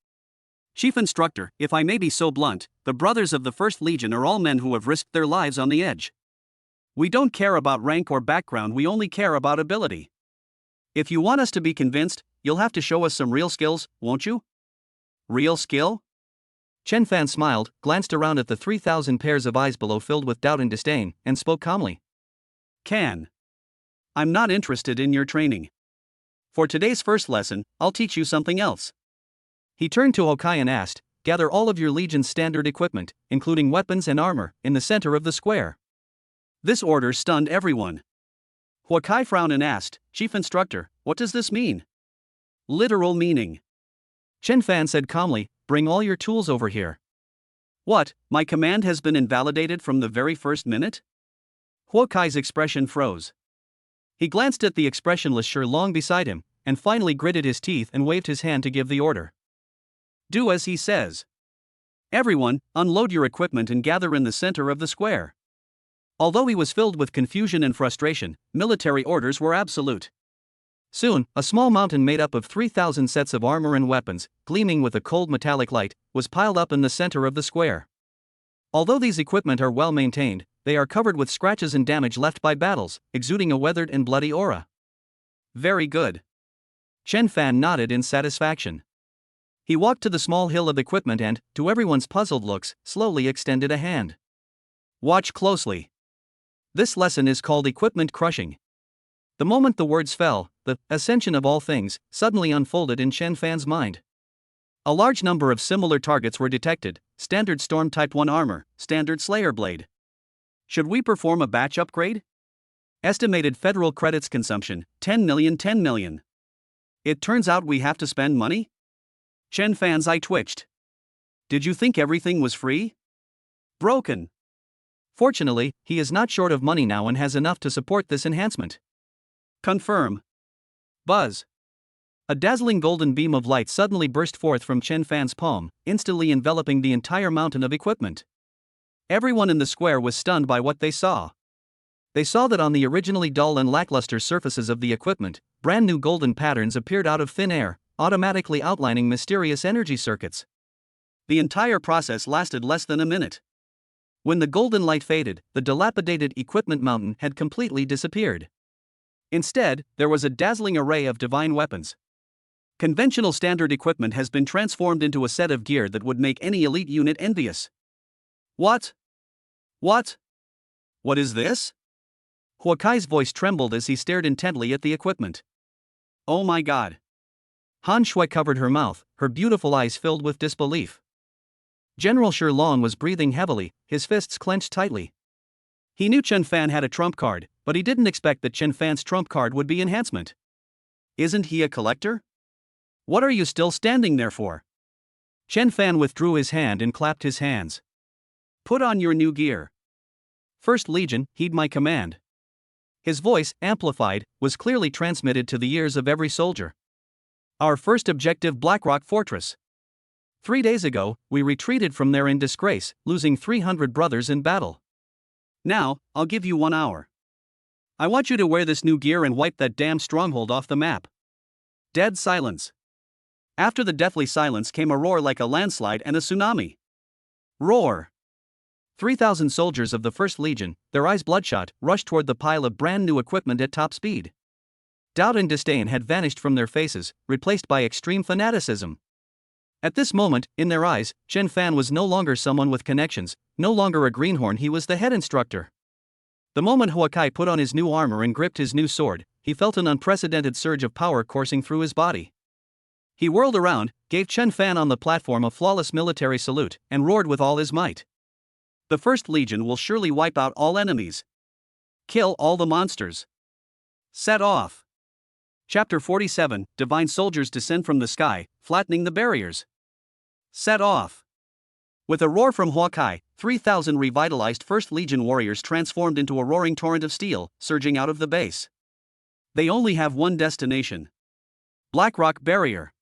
Chief instructor, if I may be so blunt, the brothers of the First Legion are all men who have risked their lives on the edge. We don't care about rank or background, we only care about ability. If you want us to be convinced, you'll have to show us some real skills, won't you? Real skill? Chen Fan smiled, glanced around at the 3,000 pairs of eyes below filled with doubt and disdain, and spoke calmly. Can. I'm not interested in your training. For today's first lesson, I'll teach you something else. He turned to Huakai and asked, gather all of your Legion's standard equipment, including weapons and armor, in the center of the square. This order stunned everyone. Huakai frowned and asked, "Chief Instructor, what does this mean?" "Literal meaning." Chen Fan said calmly, "Bring all your tools over here." "What, my command has been invalidated from the very first minute?" Huakai's expression froze. He glanced at the expressionless Shi Long beside him, and finally gritted his teeth and waved his hand to give the order. "Do as he says. Everyone, unload your equipment and gather in the center of the square." Although he was filled with confusion and frustration, military orders were absolute. Soon, a small mountain made up of 3,000 sets of armor and weapons, gleaming with a cold metallic light, was piled up in the center of the square. Although these equipment are well maintained, they are covered with scratches and damage left by battles, exuding a weathered and bloody aura. "Very good." Chen Fan nodded in satisfaction. He walked to the small hill of equipment and, to everyone's puzzled looks, slowly extended a hand. "Watch closely. This lesson is called equipment crushing." The moment the words fell, the ascension of all things suddenly unfolded in Chen Fan's mind. A large number of similar targets were detected: standard Storm Type 1 armor, standard Slayer blade. Should we perform a batch upgrade? Estimated federal credits consumption, 10 million. 10 million. It turns out we have to spend money? Chen Fan's eye twitched. Did you think everything was free? Broken. Fortunately, he is not short of money now and has enough to support this enhancement. Confirm. Buzz. A dazzling golden beam of light suddenly burst forth from Chen Fan's palm, instantly enveloping the entire mountain of equipment. Everyone in the square was stunned by what they saw. They saw that on the originally dull and lackluster surfaces of the equipment, brand new golden patterns appeared out of thin air, automatically outlining mysterious energy circuits. The entire process lasted less than a minute. When the golden light faded, the dilapidated equipment mountain had completely disappeared. Instead, there was a dazzling array of divine weapons. Conventional standard equipment has been transformed into a set of gear that would make any elite unit envious. What? What? What is this? Huakai's voice trembled as he stared intently at the equipment. Oh my god. Han Shui covered her mouth, her beautiful eyes filled with disbelief. General Shi Long was breathing heavily, his fists clenched tightly. He knew Chen Fan had a trump card, but he didn't expect that Chen Fan's trump card would be enhancement. Isn't he a collector? What are you still standing there for? Chen Fan withdrew his hand and clapped his hands. Put on your new gear. First Legion, heed my command. His voice, amplified, was clearly transmitted to the ears of every soldier. Our first objective, Blackrock Fortress. 3 days ago, we retreated from there in disgrace, losing 300 brothers in battle. Now, I'll give you 1 hour. I want you to wear this new gear and wipe that damn stronghold off the map. Dead silence. After the deathly silence came a roar like a landslide and a tsunami. Roar. 3,000 soldiers of the 1st Legion, their eyes bloodshot, rushed toward the pile of brand new equipment at top speed. Doubt and disdain had vanished from their faces, replaced by extreme fanaticism. At this moment, in their eyes, Chen Fan was no longer someone with connections, no longer a greenhorn, he was the head instructor. The moment Huakai put on his new armor and gripped his new sword, he felt an unprecedented surge of power coursing through his body. He whirled around, gave Chen Fan on the platform a flawless military salute, and roared with all his might. The 1st Legion will surely wipe out all enemies. Kill all the monsters. Set off. Chapter 47, Divine Soldiers descend from the sky, flattening the barriers. Set off. With a roar from Huakai, 3,000 revitalized 1st Legion warriors transformed into a roaring torrent of steel, surging out of the base. They only have one destination. Blackrock Barrier.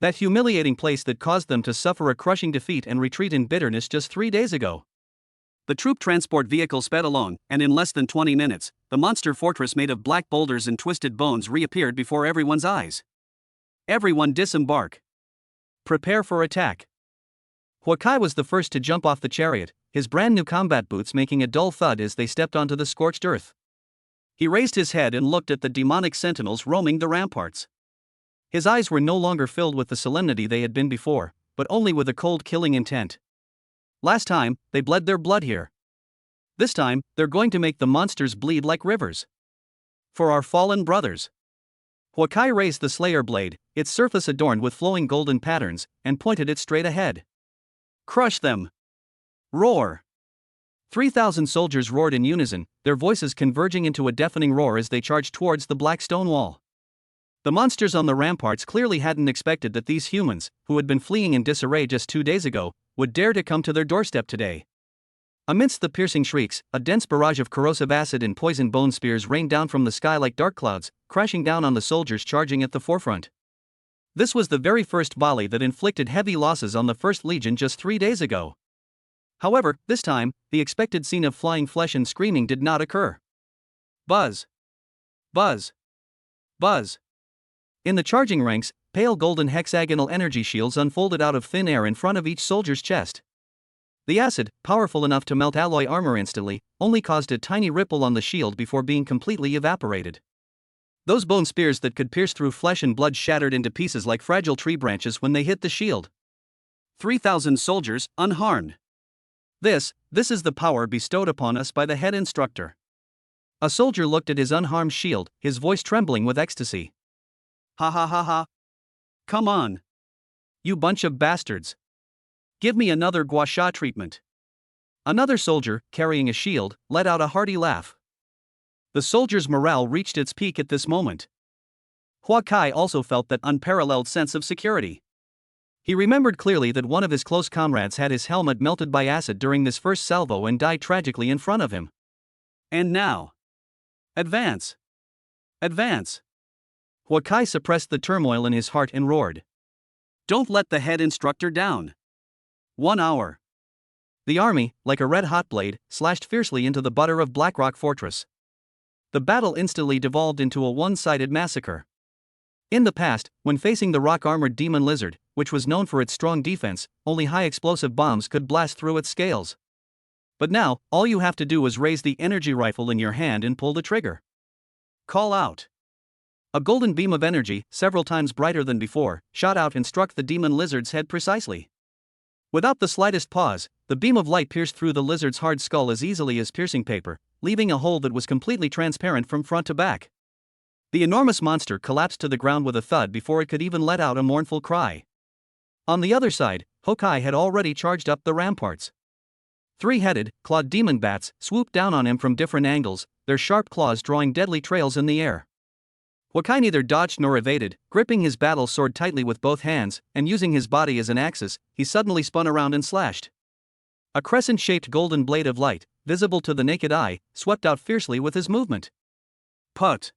That humiliating place that caused them to suffer a crushing defeat and retreat in bitterness just 3 days ago. The troop transport vehicle sped along, and in less than 20 minutes, the monster fortress made of black boulders and twisted bones reappeared before everyone's eyes. Everyone disembark. Prepare for attack. Huakai was the first to jump off the chariot, his brand new combat boots making a dull thud as they stepped onto the scorched earth. He raised his head and looked at the demonic sentinels roaming the ramparts. His eyes were no longer filled with the solemnity they had been before, but only with a cold killing intent. Last time, they bled their blood here. This time, they're going to make the monsters bleed like rivers. For our fallen brothers. Huakai raised the Slayer blade, its surface adorned with flowing golden patterns, and pointed it straight ahead. Crush them. Roar. 3,000 soldiers roared in unison, their voices converging into a deafening roar as they charged towards the black stone wall. The monsters on the ramparts clearly hadn't expected that these humans, who had been fleeing in disarray just 2 days ago, would dare to come to their doorstep today. Amidst the piercing shrieks, a dense barrage of corrosive acid and poisoned bone spears rained down from the sky like dark clouds, crashing down on the soldiers charging at the forefront. This was the very first volley that inflicted heavy losses on the 1st Legion just 3 days ago. However, this time, the expected scene of flying flesh and screaming did not occur. Buzz! Buzz! Buzz! In the charging ranks, pale golden hexagonal energy shields unfolded out of thin air in front of each soldier's chest. The acid, powerful enough to melt alloy armor instantly, only caused a tiny ripple on the shield before being completely evaporated. Those bone spears that could pierce through flesh and blood shattered into pieces like fragile tree branches when they hit the shield. 3,000 soldiers, unharmed. This is the power bestowed upon us by the head instructor. A soldier looked at his unharmed shield, his voice trembling with ecstasy. Ha ha ha ha. Come on. You bunch of bastards. Give me another gua sha treatment. Another soldier, carrying a shield, let out a hearty laugh. The soldier's morale reached its peak at this moment. Hua Kai also felt that unparalleled sense of security. He remembered clearly that one of his close comrades had his helmet melted by acid during this first salvo and died tragically in front of him. And now. Advance! Advance! Hua Kai suppressed the turmoil in his heart and roared. Don't let the head instructor down. 1 hour. The army, like a red-hot blade, slashed fiercely into the butter of Blackrock Fortress. The battle instantly devolved into a one-sided massacre. In the past, when facing the rock-armored demon lizard, which was known for its strong defense, only high-explosive bombs could blast through its scales. But now, all you have to do is raise the energy rifle in your hand and pull the trigger. Call out. A golden beam of energy, several times brighter than before, shot out and struck the demon lizard's head precisely. Without the slightest pause, the beam of light pierced through the lizard's hard skull as easily as piercing paper, leaving a hole that was completely transparent from front to back. The enormous monster collapsed to the ground with a thud before it could even let out a mournful cry. On the other side, Hokkai had already charged up the ramparts. 3-headed, clawed demon bats swooped down on him from different angles, their sharp claws drawing deadly trails in the air. Hokkai neither dodged nor evaded, gripping his battle sword tightly with both hands, and using his body as an axis, he suddenly spun around and slashed. A crescent-shaped golden blade of light, visible to the naked eye, swept out fiercely with his movement. Put!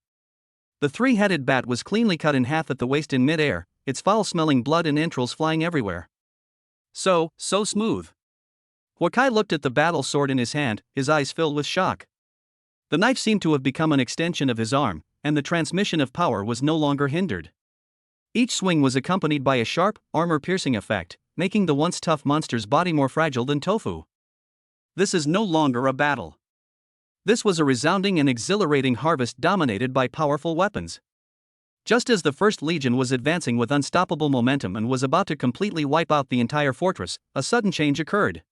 The 3-headed bat was cleanly cut in half at the waist in mid-air, its foul-smelling blood and entrails flying everywhere. So smooth. Hokkai looked at the battle sword in his hand, his eyes filled with shock. The knife seemed to have become an extension of his arm, and the transmission of power was no longer hindered. Each swing was accompanied by a sharp, armor-piercing effect, making the once tough monster's body more fragile than tofu. This is no longer a battle. This was a resounding and exhilarating harvest dominated by powerful weapons. Just as the 1st Legion was advancing with unstoppable momentum and was about to completely wipe out the entire fortress, a sudden change occurred.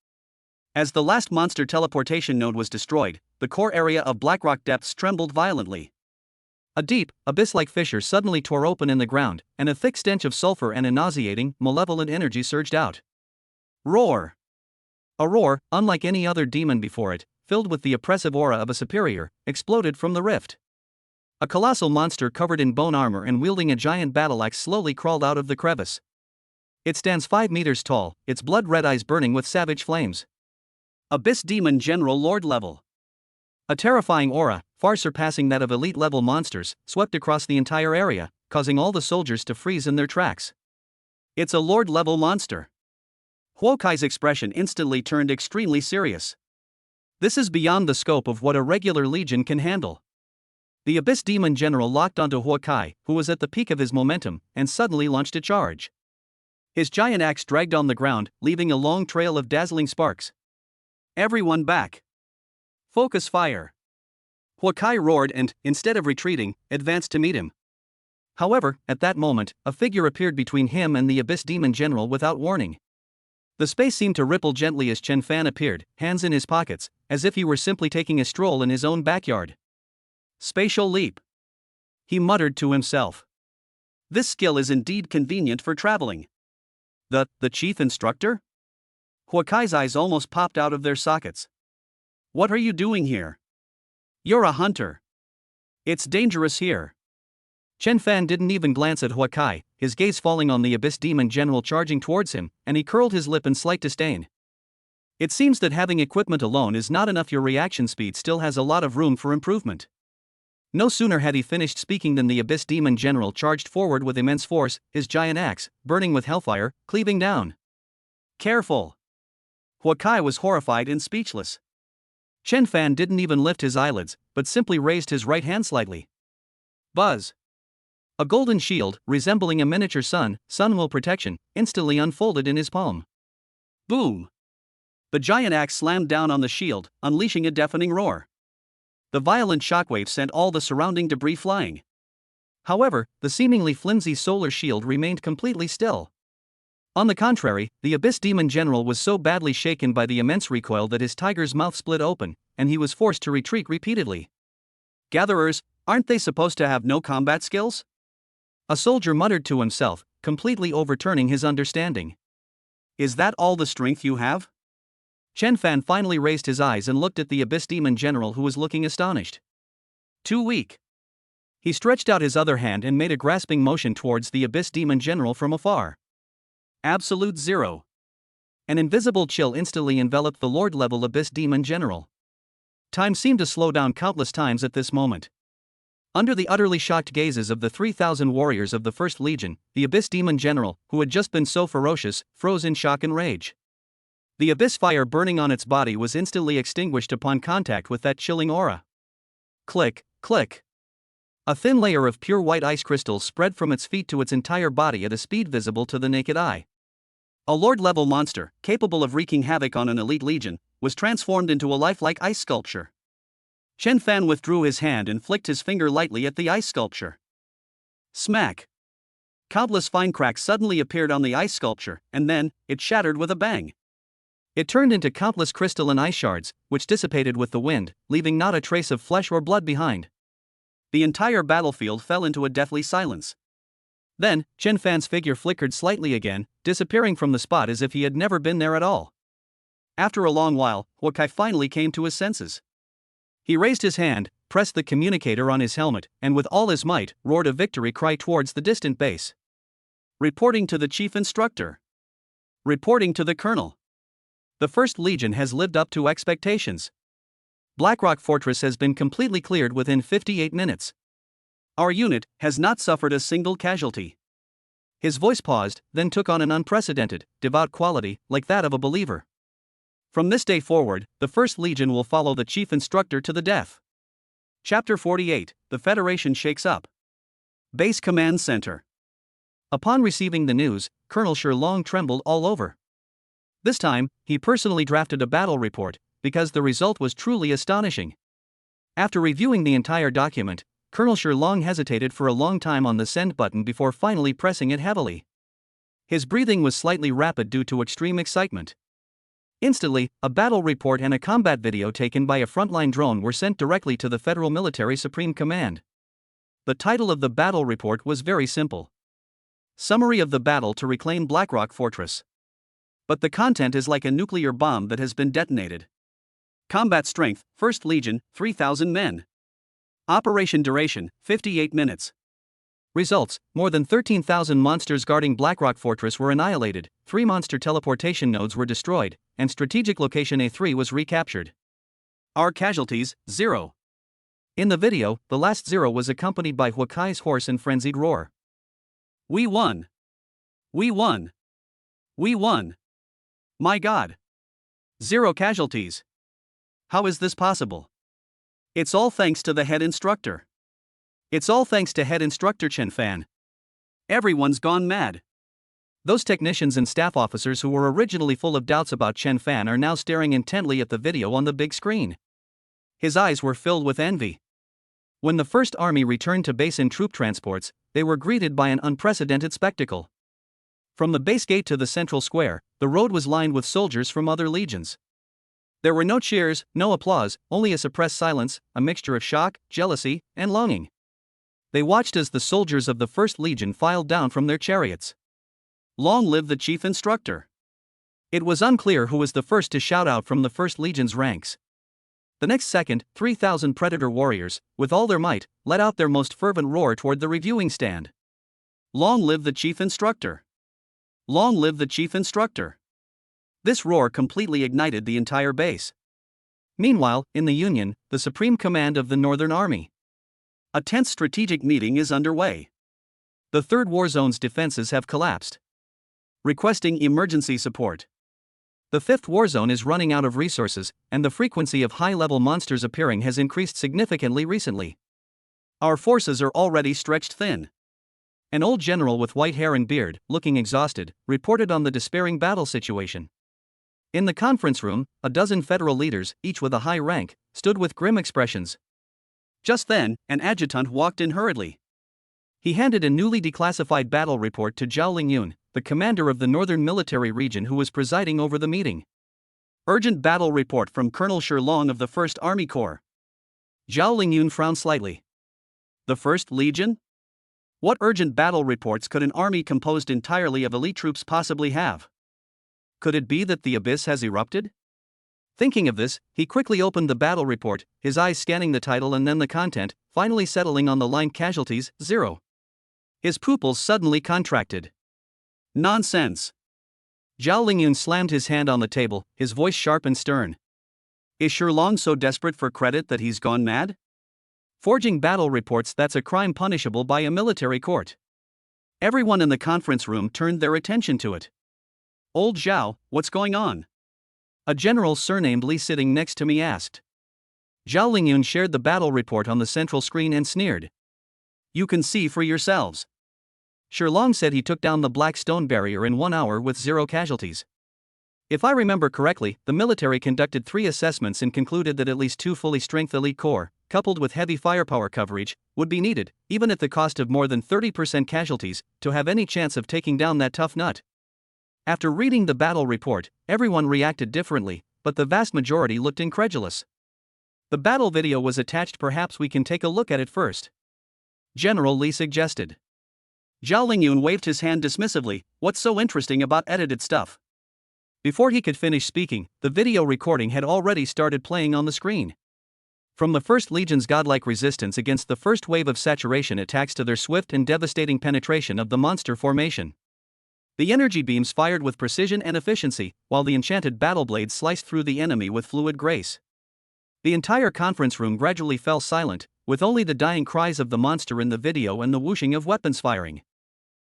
As the last monster teleportation node was destroyed, the core area of Blackrock Depths trembled violently. A deep, abyss-like fissure suddenly tore open in the ground, and a thick stench of sulfur and a nauseating, malevolent energy surged out. Roar! A roar, unlike any other demon before it, filled with the oppressive aura of a superior, exploded from the rift. A colossal monster covered in bone armor and wielding a giant battle axe slowly crawled out of the crevice. It stands 5 meters tall, its blood-red eyes burning with savage flames. Abyss Demon General Lord level. A terrifying aura, far surpassing that of elite-level monsters, swept across the entire area, causing all the soldiers to freeze in their tracks. It's a Lord-level monster. Huokai's expression instantly turned extremely serious. This is beyond the scope of what a regular legion can handle. The Abyss Demon General locked onto Huokai, who was at the peak of his momentum, and suddenly launched a charge. His giant axe dragged on the ground, leaving a long trail of dazzling sparks. Everyone back! Focus fire! Huokai roared and, instead of retreating, advanced to meet him. However, at that moment, a figure appeared between him and the Abyss Demon General without warning. The space seemed to ripple gently as Chen Fan appeared, hands in his pockets, as if he were simply taking a stroll in his own backyard. Spatial leap. He muttered to himself. This skill is indeed convenient for traveling. The chief instructor? Huokai's eyes almost popped out of their sockets. What are you doing here? You're a hunter. It's dangerous here. Chen Fan didn't even glance at Huakai, his gaze falling on the Abyss Demon General charging towards him, and he curled his lip in slight disdain. It seems that having equipment alone is not enough. Your reaction speed still has a lot of room for improvement. No sooner had he finished speaking than the Abyss Demon General charged forward with immense force, his giant axe, burning with hellfire, cleaving down. Careful! Huakai was horrified and speechless. Chen Fan didn't even lift his eyelids, but simply raised his right hand slightly. Buzz! A golden shield, resembling a miniature sun will protection, instantly unfolded in his palm. Boom! The giant axe slammed down on the shield, unleashing a deafening roar. The violent shockwave sent all the surrounding debris flying. However, the seemingly flimsy solar shield remained completely still. On the contrary, the Abyss Demon General was so badly shaken by the immense recoil that his tiger's mouth split open, and he was forced to retreat repeatedly. Gatherers, aren't they supposed to have no combat skills? A soldier muttered to himself, completely overturning his understanding. Is that all the strength you have? Chen Fan finally raised his eyes and looked at the Abyss Demon General, who was looking astonished. Too weak. He stretched out his other hand and made a grasping motion towards the Abyss Demon General from afar. Absolute zero. An invisible chill instantly enveloped the Lord-level Abyss Demon General. Time seemed to slow down countless times at this moment. Under the utterly shocked gazes of the 3,000 warriors of the First Legion, the Abyss Demon General, who had just been so ferocious, froze in shock and rage. The abyss fire burning on its body was instantly extinguished upon contact with that chilling aura. Click, click. A thin layer of pure white ice crystals spread from its feet to its entire body at a speed visible to the naked eye. A Lord-level monster, capable of wreaking havoc on an elite legion, was transformed into a lifelike ice sculpture. Chen Fan withdrew his hand and flicked his finger lightly at the ice sculpture. Smack! Countless fine cracks suddenly appeared on the ice sculpture, and then, it shattered with a bang. It turned into countless crystalline ice shards, which dissipated with the wind, leaving not a trace of flesh or blood behind. The entire battlefield fell into a deathly silence. Then, Chen Fan's figure flickered slightly again, disappearing from the spot as if he had never been there at all. After a long while, Huakai finally came to his senses. He raised his hand, pressed the communicator on his helmet, and with all his might, roared a victory cry towards the distant base. Reporting to the chief instructor. Reporting to the colonel. The First Legion has lived up to expectations. Blackrock Fortress has been completely cleared within 58 minutes. Our unit has not suffered a single casualty. His voice paused, then took on an unprecedented, devout quality, like that of a believer. From this day forward, the First Legion will follow the chief instructor to the death. Chapter 48, The Federation Shakes Up. Base Command Center. Upon receiving the news, Colonel Shilong trembled all over. This time, he personally drafted a battle report, because the result was truly astonishing. After reviewing the entire document, Colonel Shilong hesitated for a long time on the send button before finally pressing it heavily. His breathing was slightly rapid due to extreme excitement. Instantly, a battle report and a combat video taken by a frontline drone were sent directly to the Federal Military Supreme Command. The title of the battle report was very simple. Summary of the battle to reclaim Blackrock Fortress. But the content is like a nuclear bomb that has been detonated. Combat strength, First Legion, 3,000 men. Operation duration, 58 minutes. Results, more than 13,000 monsters guarding Blackrock Fortress were annihilated, 3 monster teleportation nodes were destroyed, and strategic location A3 was recaptured. Our casualties, 0. In the video, the last 0 was accompanied by Huakai's hoarse and frenzied roar. We won! We won! We won! My God! 0 casualties! How is this possible? It's all thanks to the head instructor. It's all thanks to head instructor Chen Fan. Everyone's gone mad. Those technicians and staff officers who were originally full of doubts about Chen Fan are now staring intently at the video on the big screen. His eyes were filled with envy. When the First Army returned to base in troop transports, they were greeted by an unprecedented spectacle. From the base gate to the central square, the road was lined with soldiers from other legions. There were no cheers, no applause, only a suppressed silence, a mixture of shock, jealousy, and longing. They watched as the soldiers of the First Legion filed down from their chariots. Long live the chief instructor! It was unclear who was the first to shout out from the First Legion's ranks. The next second, 3,000 predator warriors, with all their might, let out their most fervent roar toward the reviewing stand. Long live the chief instructor! Long live the chief instructor! This roar completely ignited the entire base. Meanwhile, in the Union, the Supreme Command of the Northern Army. A tense strategic meeting is underway. The Third War Zone's defenses have collapsed. Requesting emergency support. The Fifth War Zone is running out of resources, and the frequency of high-level monsters appearing has increased significantly recently. Our forces are already stretched thin. An old general with white hair and beard, looking exhausted, reported on the despairing battle situation. In the conference room, a dozen federal leaders, each with a high rank, stood with grim expressions. Just then, an adjutant walked in hurriedly. He handed a newly declassified battle report to Zhao Lingyun, the commander of the Northern Military Region who was presiding over the meeting. Urgent battle report from Colonel Shilong of the 1st Army Corps. Zhao Lingyun frowned slightly. The 1st Legion? What urgent battle reports could an army composed entirely of elite troops possibly have? Could it be that the abyss has erupted? Thinking of this, he quickly opened the battle report, his eyes scanning the title and then the content, finally settling on the line casualties, 0. His pupils suddenly contracted. Nonsense! Zhao Lingyun slammed his hand on the table, his voice sharp and stern. Is Shilong so desperate for credit that he's gone mad? Forging battle reports, that's a crime punishable by a military court. Everyone in the conference room turned their attention to it. Old Zhao, what's going on? A general surnamed Li sitting next to me asked. Zhao Lingyun shared the battle report on the central screen and sneered. You can see for yourselves. Shilong said he took down the Black Stone Barrier in 1 hour with 0 casualties. If I remember correctly, the military conducted 3 assessments and concluded that at least 2 fully strength elite corps, coupled with heavy firepower coverage, would be needed, even at the cost of more than 30% casualties, to have any chance of taking down that tough nut. After reading the battle report, everyone reacted differently, but the vast majority looked incredulous. The battle video was attached, perhaps we can take a look at it first. General Li suggested. Zhao Lingyun waved his hand dismissively. What's so interesting about edited stuff? Before he could finish speaking, the video recording had already started playing on the screen. From the 1st Legion's godlike resistance against the first wave of saturation attacks to their swift and devastating penetration of the monster formation. The energy beams fired with precision and efficiency, while the enchanted battle blades sliced through the enemy with fluid grace. The entire conference room gradually fell silent, with only the dying cries of the monster in the video and the whooshing of weapons firing.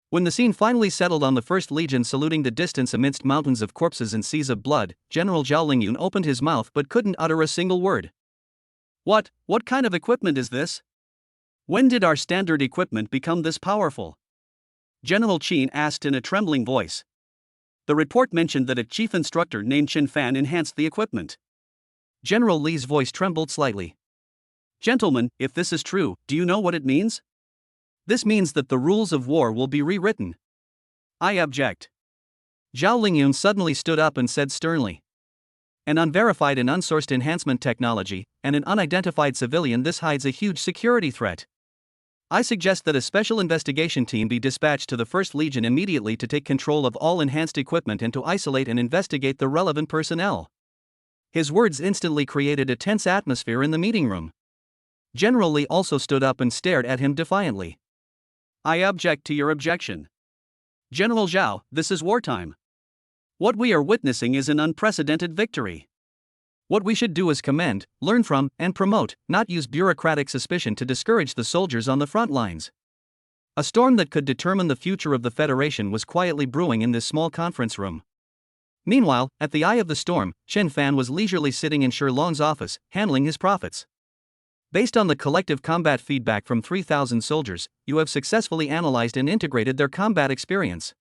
When the scene finally settled on the 1st Legion saluting the distance amidst mountains of corpses and seas of blood, General Zhao Lingyun opened his mouth but couldn't utter a single word. What kind of equipment is this? When did our standard equipment become this powerful? General Qin asked in a trembling voice. The report mentioned that a chief instructor named Chen Fan enhanced the equipment. General Li's voice trembled slightly. Gentlemen, if this is true, do you know what it means? This means that the rules of war will be rewritten. I object. Zhao Lingyun suddenly stood up and said sternly. An unverified and unsourced enhancement technology, and an unidentified civilian, this hides a huge security threat. I suggest that a special investigation team be dispatched to the 1st Legion immediately to take control of all enhanced equipment and to isolate and investigate the relevant personnel. His words instantly created a tense atmosphere in the meeting room. General Li also stood up and stared at him defiantly. I object to your objection. General Zhao, this is wartime. What we are witnessing is an unprecedented victory. What we should do is commend, learn from, and promote, not use bureaucratic suspicion to discourage the soldiers on the front lines. A storm that could determine the future of the Federation was quietly brewing in this small conference room. Meanwhile, at the eye of the storm, Chen Fan was leisurely sitting in Shilong's office, handling his profits. Based on the collective combat feedback from 3,000 soldiers, you have successfully analyzed and integrated their combat experience.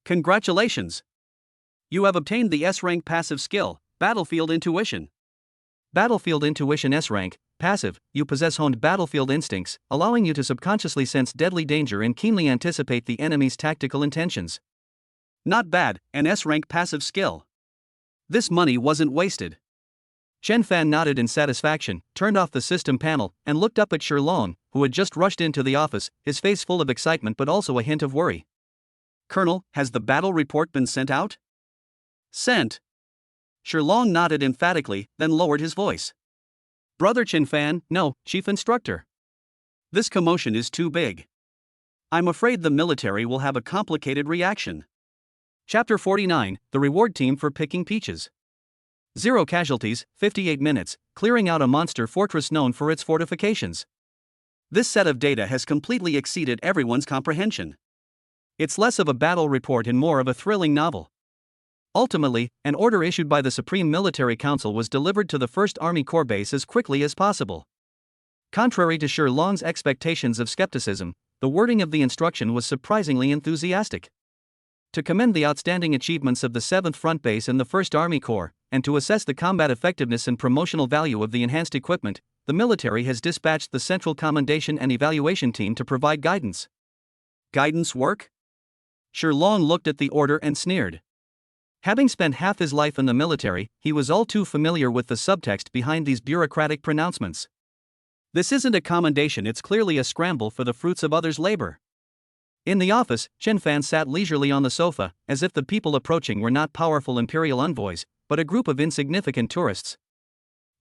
Congratulations! You have obtained the S-rank passive skill, Battlefield Intuition. Battlefield Intuition S-rank, passive, you possess honed battlefield instincts, allowing you to subconsciously sense deadly danger and keenly anticipate the enemy's tactical intentions. Not bad, an S-rank passive skill. This money wasn't wasted. Chen Fan nodded in satisfaction, turned off the system panel, and looked up at Shilong, who had just rushed into the office, his face full of excitement but also a hint of worry. Colonel, has the battle report been sent out? Sent. Shilong nodded emphatically, then lowered his voice. Brother Chen Fan, no, Chief Instructor. This commotion is too big. I'm afraid the military will have a complicated reaction. Chapter 49, The Reward Team for Picking Peaches. 0 casualties, 58 minutes, clearing out a monster fortress known for its fortifications. This set of data has completely exceeded everyone's comprehension. It's less of a battle report and more of a thrilling novel. Ultimately, an order issued by the Supreme Military Council was delivered to the 1st Army Corps base as quickly as possible. Contrary to Sherlong's expectations of skepticism, the wording of the instruction was surprisingly enthusiastic. To commend the outstanding achievements of the 7th Front Base and the 1st Army Corps, and to assess the combat effectiveness and promotional value of the enhanced equipment, the military has dispatched the Central Commendation and Evaluation Team to provide guidance. Guidance work? Sherlong looked at the order and sneered. Having spent half his life in the military, he was all too familiar with the subtext behind these bureaucratic pronouncements. This isn't a commendation, it's clearly a scramble for the fruits of others' labor. In the office, Chen Fan sat leisurely on the sofa, as if the people approaching were not powerful imperial envoys, but a group of insignificant tourists.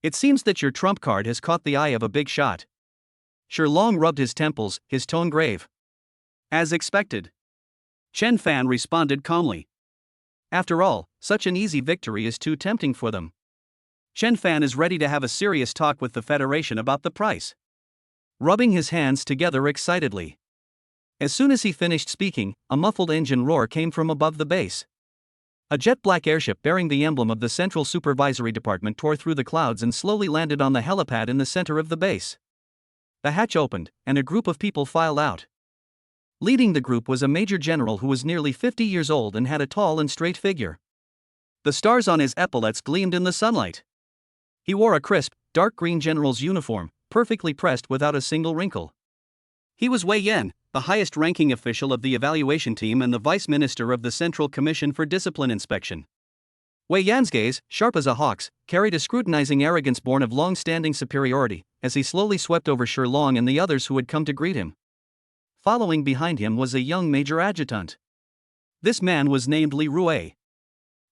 It seems that your trump card has caught the eye of a big shot. Sherlong rubbed his temples, his tone grave. As expected. Chen Fan responded calmly. After all, such an easy victory is too tempting for them. Chen Fan is ready to have a serious talk with the Federation about the price. Rubbing his hands together excitedly. As soon as he finished speaking, a muffled engine roar came from above the base. A jet-black airship bearing the emblem of the Central Supervisory Department tore through the clouds and slowly landed on the helipad in the center of the base. The hatch opened, and a group of people filed out. Leading the group was a major general who was nearly 50 years old and had a tall and straight figure. The stars on his epaulets gleamed in the sunlight. He wore a crisp, dark green general's uniform, perfectly pressed without a single wrinkle. He was Wei Yan, the highest-ranking official of the evaluation team and the vice minister of the Central Commission for Discipline Inspection. Wei Yan's gaze, sharp as a hawk's, carried a scrutinizing arrogance born of long-standing superiority, as he slowly swept over Sherlong and the others who had come to greet him. Following behind him was a young major adjutant. This man was named Li Rui.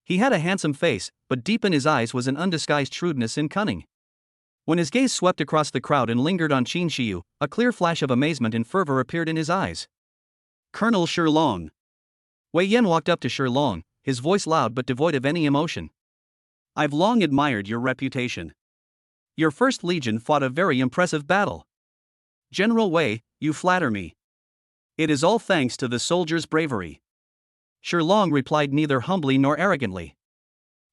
He had a handsome face, but deep in his eyes was an undisguised shrewdness and cunning. When his gaze swept across the crowd and lingered on Qin Shiyu, a clear flash of amazement and fervor appeared in his eyes. Colonel Sherlong. Wei Yan walked up to Sherlong, his voice loud but devoid of any emotion. I've long admired your reputation. Your 1st Legion fought a very impressive battle. General Wei, you flatter me. It is all thanks to the soldiers' bravery. Sherlong replied neither humbly nor arrogantly.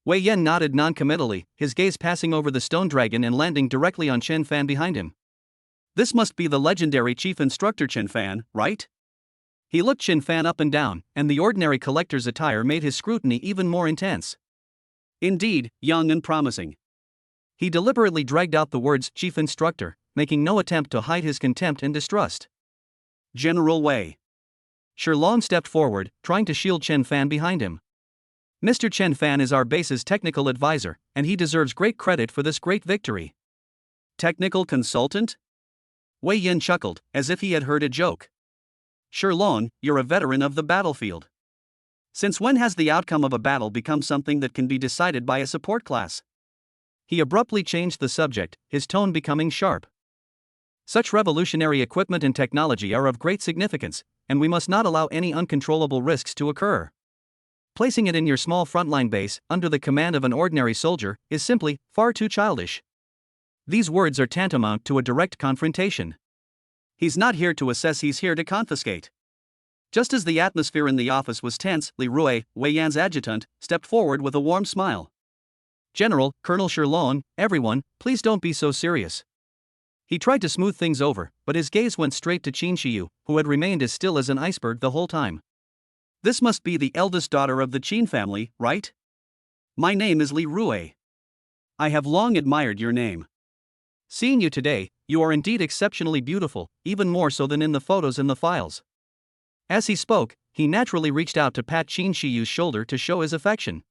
Wei Yan nodded non-committally, his gaze passing over the stone dragon and landing directly on Chen Fan behind him. This must be the legendary Chief Instructor Chen Fan, right? He looked Chen Fan up and down, and the ordinary collector's attire made his scrutiny even more intense. Indeed, young and promising. He deliberately dragged out the words Chief Instructor, making no attempt to hide his contempt and distrust. General Wei. Sherlong stepped forward, trying to shield Chen Fan behind him. Mr. Chen Fan is our base's technical advisor, and he deserves great credit for this great victory. Technical consultant? Wei Yan chuckled, as if he had heard a joke. Sherlong, you're a veteran of the battlefield. Since when has the outcome of a battle become something that can be decided by a support class? He abruptly changed the subject, his tone becoming sharp. Such revolutionary equipment and technology are of great significance, and we must not allow any uncontrollable risks to occur. Placing it in your small frontline base, under the command of an ordinary soldier, is simply far too childish. These words are tantamount to a direct confrontation. He's not here to assess, he's here to confiscate. Just as the atmosphere in the office was tense, Li Rui, Wei Yan's adjutant, stepped forward with a warm smile. General, Colonel Sherlong, everyone, please don't be so serious. He tried to smooth things over, but his gaze went straight to Qin Shiyu, who had remained as still as an iceberg the whole time. This must be the eldest daughter of the Qin family, right? My name is Li Rui. I have long admired your name. Seeing you today, you are indeed exceptionally beautiful, even more so than in the photos in the files. As he spoke, he naturally reached out to pat Qin Shiyu's shoulder to show his affection.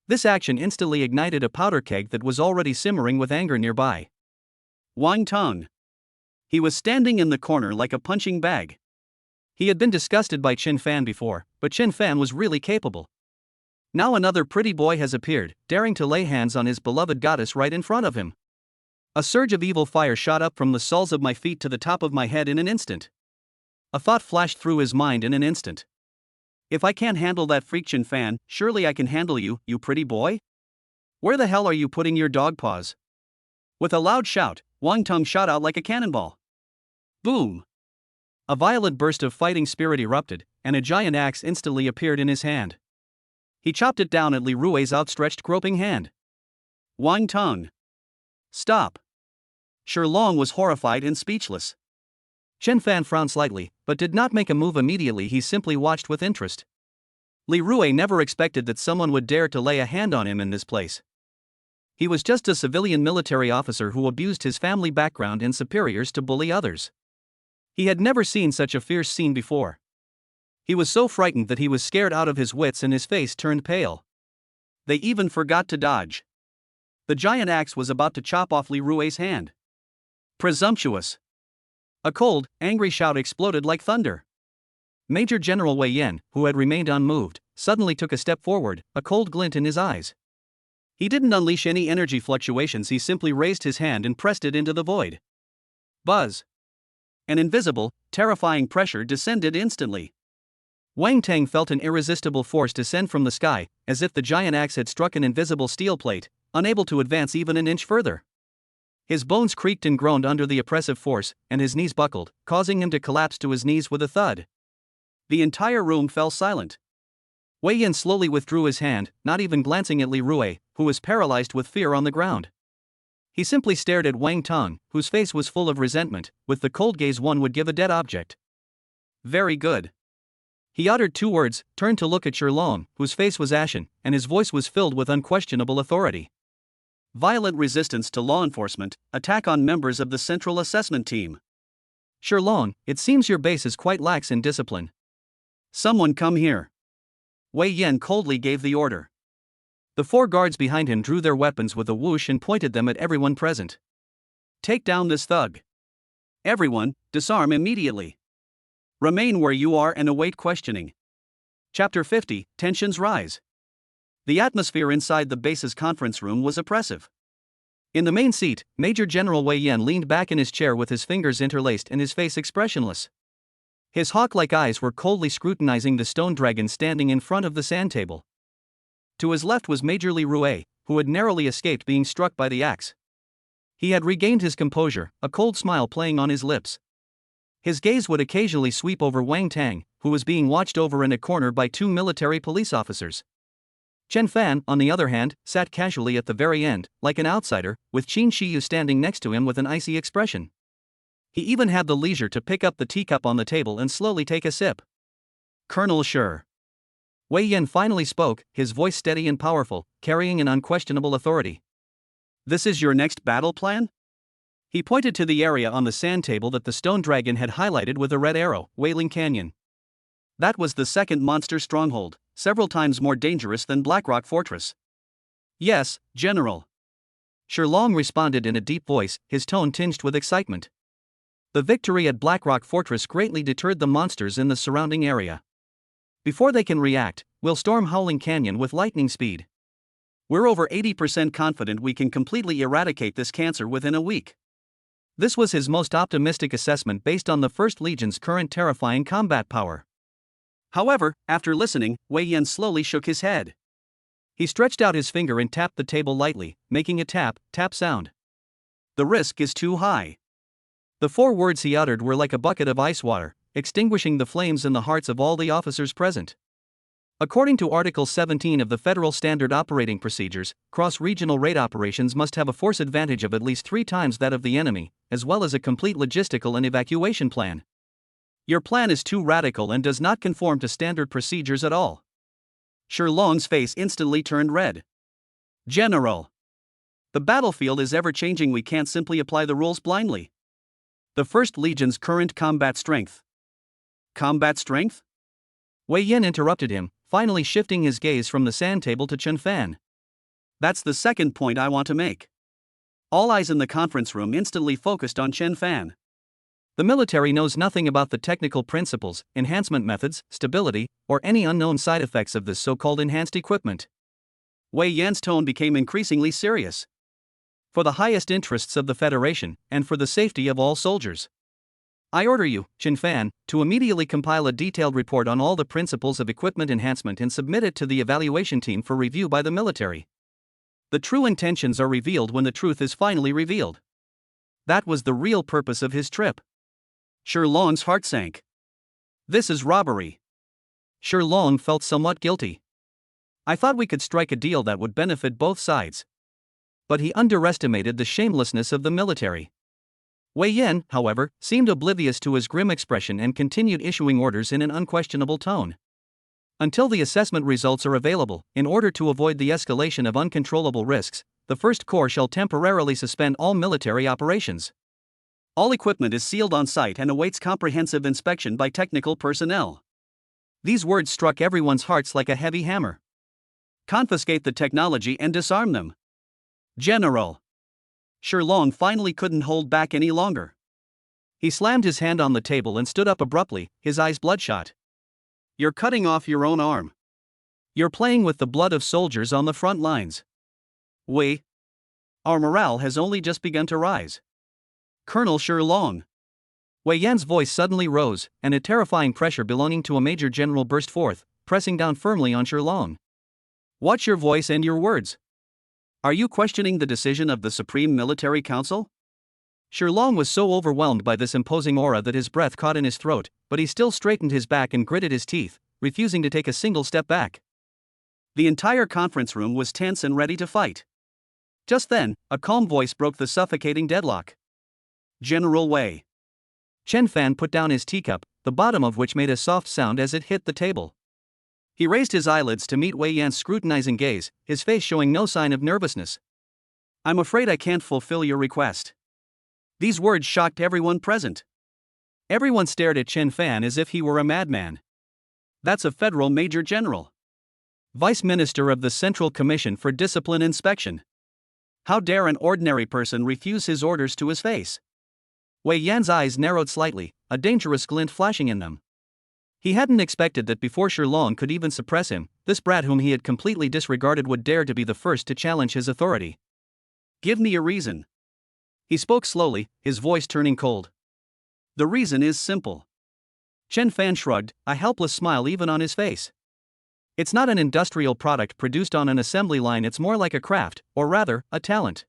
This action instantly ignited a powder keg that was already simmering with anger nearby. Wang Tong. He was standing in the corner like a punching bag. He had been disgusted by Chen Fan before, but Chen Fan was really capable. Now another pretty boy has appeared, daring to lay hands on his beloved goddess right in front of him. A surge of evil fire shot up from the soles of my feet to the top of my head in an instant. A thought flashed through his mind in an instant. If I can't handle that freak Chen Fan, surely I can handle you, you pretty boy? Where the hell are you putting your dog paws? With a loud shout, Wang Tong shot out like a cannonball. Boom! A violent burst of fighting spirit erupted, and a giant axe instantly appeared in his hand. He chopped it down at Li Rui's outstretched groping hand. Wang Tong! Stop! Shilong was horrified and speechless. Chen Fan frowned slightly, but did not make a move immediately. He simply watched with interest. Li Rui never expected that someone would dare to lay a hand on him in this place. He was just a civilian military officer who abused his family background and superiors to bully others. He had never seen such a fierce scene before. He was so frightened that he was scared out of his wits and his face turned pale. They even forgot to dodge. The giant axe was about to chop off Li Rui's hand. Presumptuous! A cold, angry shout exploded like thunder. Major General Wei Yan, who had remained unmoved, suddenly took a step forward, a cold glint in his eyes. He didn't unleash any energy fluctuations, he simply raised his hand and pressed it into the void. Buzz! An invisible, terrifying pressure descended instantly. Wang Tang felt an irresistible force descend from the sky, as if the giant axe had struck an invisible steel plate, unable to advance even an inch further. His bones creaked and groaned under the oppressive force, and his knees buckled, causing him to collapse to his knees with a thud. The entire room fell silent. Wei Yan slowly withdrew his hand, not even glancing at Li Rui, who was paralyzed with fear on the ground. He simply stared at Wang Tong, whose face was full of resentment, with the cold gaze one would give a dead object. Very good. He uttered two words, turned to look at Shilong, whose face was ashen, and his voice was filled with unquestionable authority. Violent resistance to law enforcement, attack on members of the Central Assessment Team. Shilong, it seems your base is quite lax in discipline. Someone come here. Wei Yan coldly gave the order. The four guards behind him drew their weapons with a whoosh and pointed them at everyone present. Take down this thug. Everyone, disarm immediately. Remain where you are and await questioning. Chapter 50, Tensions Rise. The atmosphere inside the base's conference room was oppressive. In the main seat, Major General Wei Yan leaned back in his chair with his fingers interlaced and his face expressionless. His hawk-like eyes were coldly scrutinizing the stone dragon standing in front of the sand table. To his left was Major Li Rui, who had narrowly escaped being struck by the axe. He had regained his composure, a cold smile playing on his lips. His gaze would occasionally sweep over Wang Tang, who was being watched over in a corner by two military police officers. Chen Fan, on the other hand, sat casually at the very end, like an outsider, with Qin Shiyu standing next to him with an icy expression. He even had the leisure to pick up the teacup on the table and slowly take a sip. Colonel Sure. Wei Yan finally spoke, his voice steady and powerful, carrying an unquestionable authority. This is your next battle plan? He pointed to the area on the sand table that the stone dragon had highlighted with a red arrow, Wailing Canyon. That was the second monster stronghold, several times more dangerous than Blackrock Fortress. Yes, General. Shilong responded in a deep voice, his tone tinged with excitement. The victory at Blackrock Fortress greatly deterred the monsters in the surrounding area. Before they can react, we'll storm Howling Canyon with lightning speed. We're over 80% confident we can completely eradicate this cancer within a week. This was his most optimistic assessment based on the First Legion's current terrifying combat power. However, after listening, Wei Yan slowly shook his head. He stretched out his finger and tapped the table lightly, making a tap, tap sound. The risk is too high. The four words he uttered were like a bucket of ice water, extinguishing the flames in the hearts of all the officers present. According to Article 17 of the Federal Standard Operating Procedures, cross-regional raid operations must have a force advantage of at least 3 times that of the enemy, as well as a complete logistical and evacuation plan. Your plan is too radical and does not conform to standard procedures at all. Shilong's face instantly turned red. General. The battlefield is ever-changing, we can't simply apply the rules blindly. The First Legion's current combat strength. Combat strength? Wei Yan interrupted him, finally shifting his gaze from the sand table to Chen Fan. That's the second point I want to make. All eyes in the conference room instantly focused on Chen Fan. The military knows nothing about the technical principles, enhancement methods, stability, or any unknown side effects of this so-called enhanced equipment. Wei Yan's tone became increasingly serious. For the highest interests of the Federation, and for the safety of all soldiers. I order you, Chin Fan, to immediately compile a detailed report on all the principles of equipment enhancement and submit it to the evaluation team for review by the military. The true intentions are revealed when the truth is finally revealed. That was the real purpose of his trip. Shirlong's heart sank. This is robbery. Shirlong felt somewhat guilty. I thought we could strike a deal that would benefit both sides. But he underestimated the shamelessness of the military. Wei Yan, however, seemed oblivious to his grim expression and continued issuing orders in an unquestionable tone. Until the assessment results are available, in order to avoid the escalation of uncontrollable risks, the First Corps shall temporarily suspend all military operations. All equipment is sealed on site and awaits comprehensive inspection by technical personnel. These words struck everyone's hearts like a heavy hammer. Confiscate the technology and disarm them. General. Shirlong finally couldn't hold back any longer. He slammed his hand on the table and stood up abruptly, his eyes bloodshot. You're cutting off your own arm. You're playing with the blood of soldiers on the front lines. Wei. Our morale has only just begun to rise. Colonel Shirlong. Wei Yan's voice suddenly rose, and a terrifying pressure belonging to a major general burst forth, pressing down firmly on Shirlong. Watch your voice and your words. Are you questioning the decision of the Supreme Military Council? Shirlong was so overwhelmed by this imposing aura that his breath caught in his throat, but he still straightened his back and gritted his teeth, refusing to take a single step back. The entire conference room was tense and ready to fight. Just then, a calm voice broke the suffocating deadlock. General Wei. Chen Fan put down his teacup, the bottom of which made a soft sound as it hit the table. He raised his eyelids to meet Wei Yan's scrutinizing gaze, his face showing no sign of nervousness. I'm afraid I can't fulfill your request. These words shocked everyone present. Everyone stared at Chen Fan as if he were a madman. That's a federal major general. Vice Minister of the Central Commission for Discipline Inspection. How dare an ordinary person refuse his orders to his face? Wei Yan's eyes narrowed slightly, a dangerous glint flashing in them. He hadn't expected that before Shirlong could even suppress him, this brat whom he had completely disregarded would dare to be the first to challenge his authority. Give me a reason. He spoke slowly, his voice turning cold. The reason is simple. Chen Fan shrugged, a helpless smile even on his face. It's not an industrial product produced on an assembly line, it's more like a craft, or rather, a talent.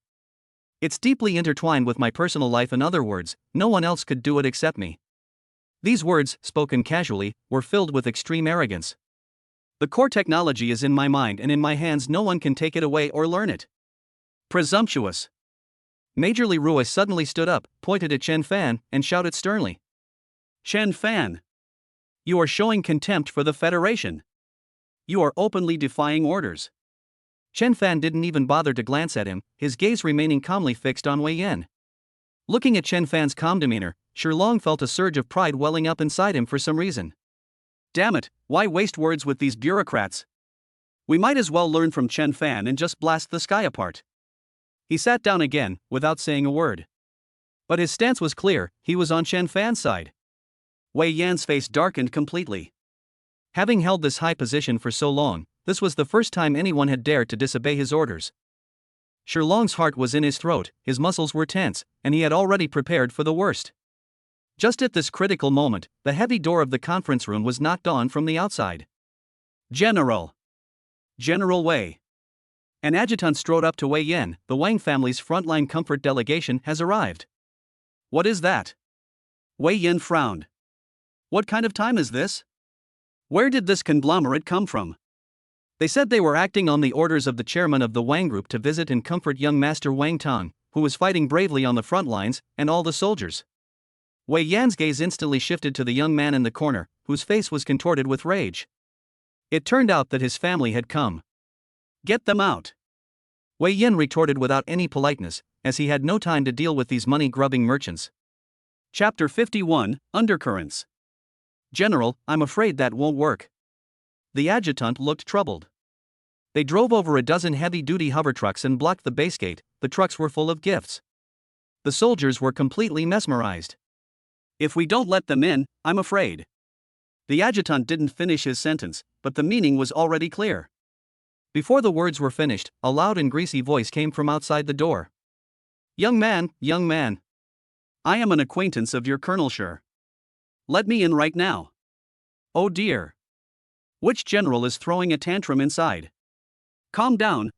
It's deeply intertwined with my personal life. In other words, no one else could do it except me. These words, spoken casually, were filled with extreme arrogance. The core technology is in my mind and in my hands, no one can take it away or learn it. Presumptuous. Major Li Rui suddenly stood up, pointed at Chen Fan, and shouted sternly. Chen Fan. You are showing contempt for the Federation. You are openly defying orders. Chen Fan didn't even bother to glance at him, his gaze remaining calmly fixed on Wei Yan. Looking at Chen Fan's calm demeanor, Shirlong felt a surge of pride welling up inside him for some reason. Damn it, why waste words with these bureaucrats? We might as well learn from Chen Fan and just blast the sky apart. He sat down again, without saying a word. But his stance was clear, he was on Chen Fan's side. Wei Yan's face darkened completely. Having held this high position for so long, this was the first time anyone had dared to disobey his orders. Shirlong's heart was in his throat, his muscles were tense, and he had already prepared for the worst. Just at this critical moment, the heavy door of the conference room was knocked on from the outside. General. General Wei. An adjutant strode up to Wei Yan. The Wang family's frontline comfort delegation has arrived. What is that? Wei Yan frowned. What kind of time is this? Where did this conglomerate come from? They said they were acting on the orders of the chairman of the Wang group to visit and comfort young Master Wang Tong, who was fighting bravely on the front lines, and all the soldiers. Wei Yan's gaze instantly shifted to the young man in the corner, whose face was contorted with rage. It turned out that his family had come. Get them out. Wei Yan retorted without any politeness, as he had no time to deal with these money-grubbing merchants. Chapter 51, Undercurrents. General, I'm afraid that won't work. The adjutant looked troubled. They drove over a dozen heavy-duty hover trucks and blocked the base gate. The trucks were full of gifts. The soldiers were completely mesmerized. If we don't let them in, I'm afraid. The adjutant didn't finish his sentence, but the meaning was already clear. Before the words were finished, a loud and greasy voice came from outside the door. Young man. I am an acquaintance of your Colonel Sure. Let me in right now. Oh dear. Which general is throwing a tantrum inside? Calm down.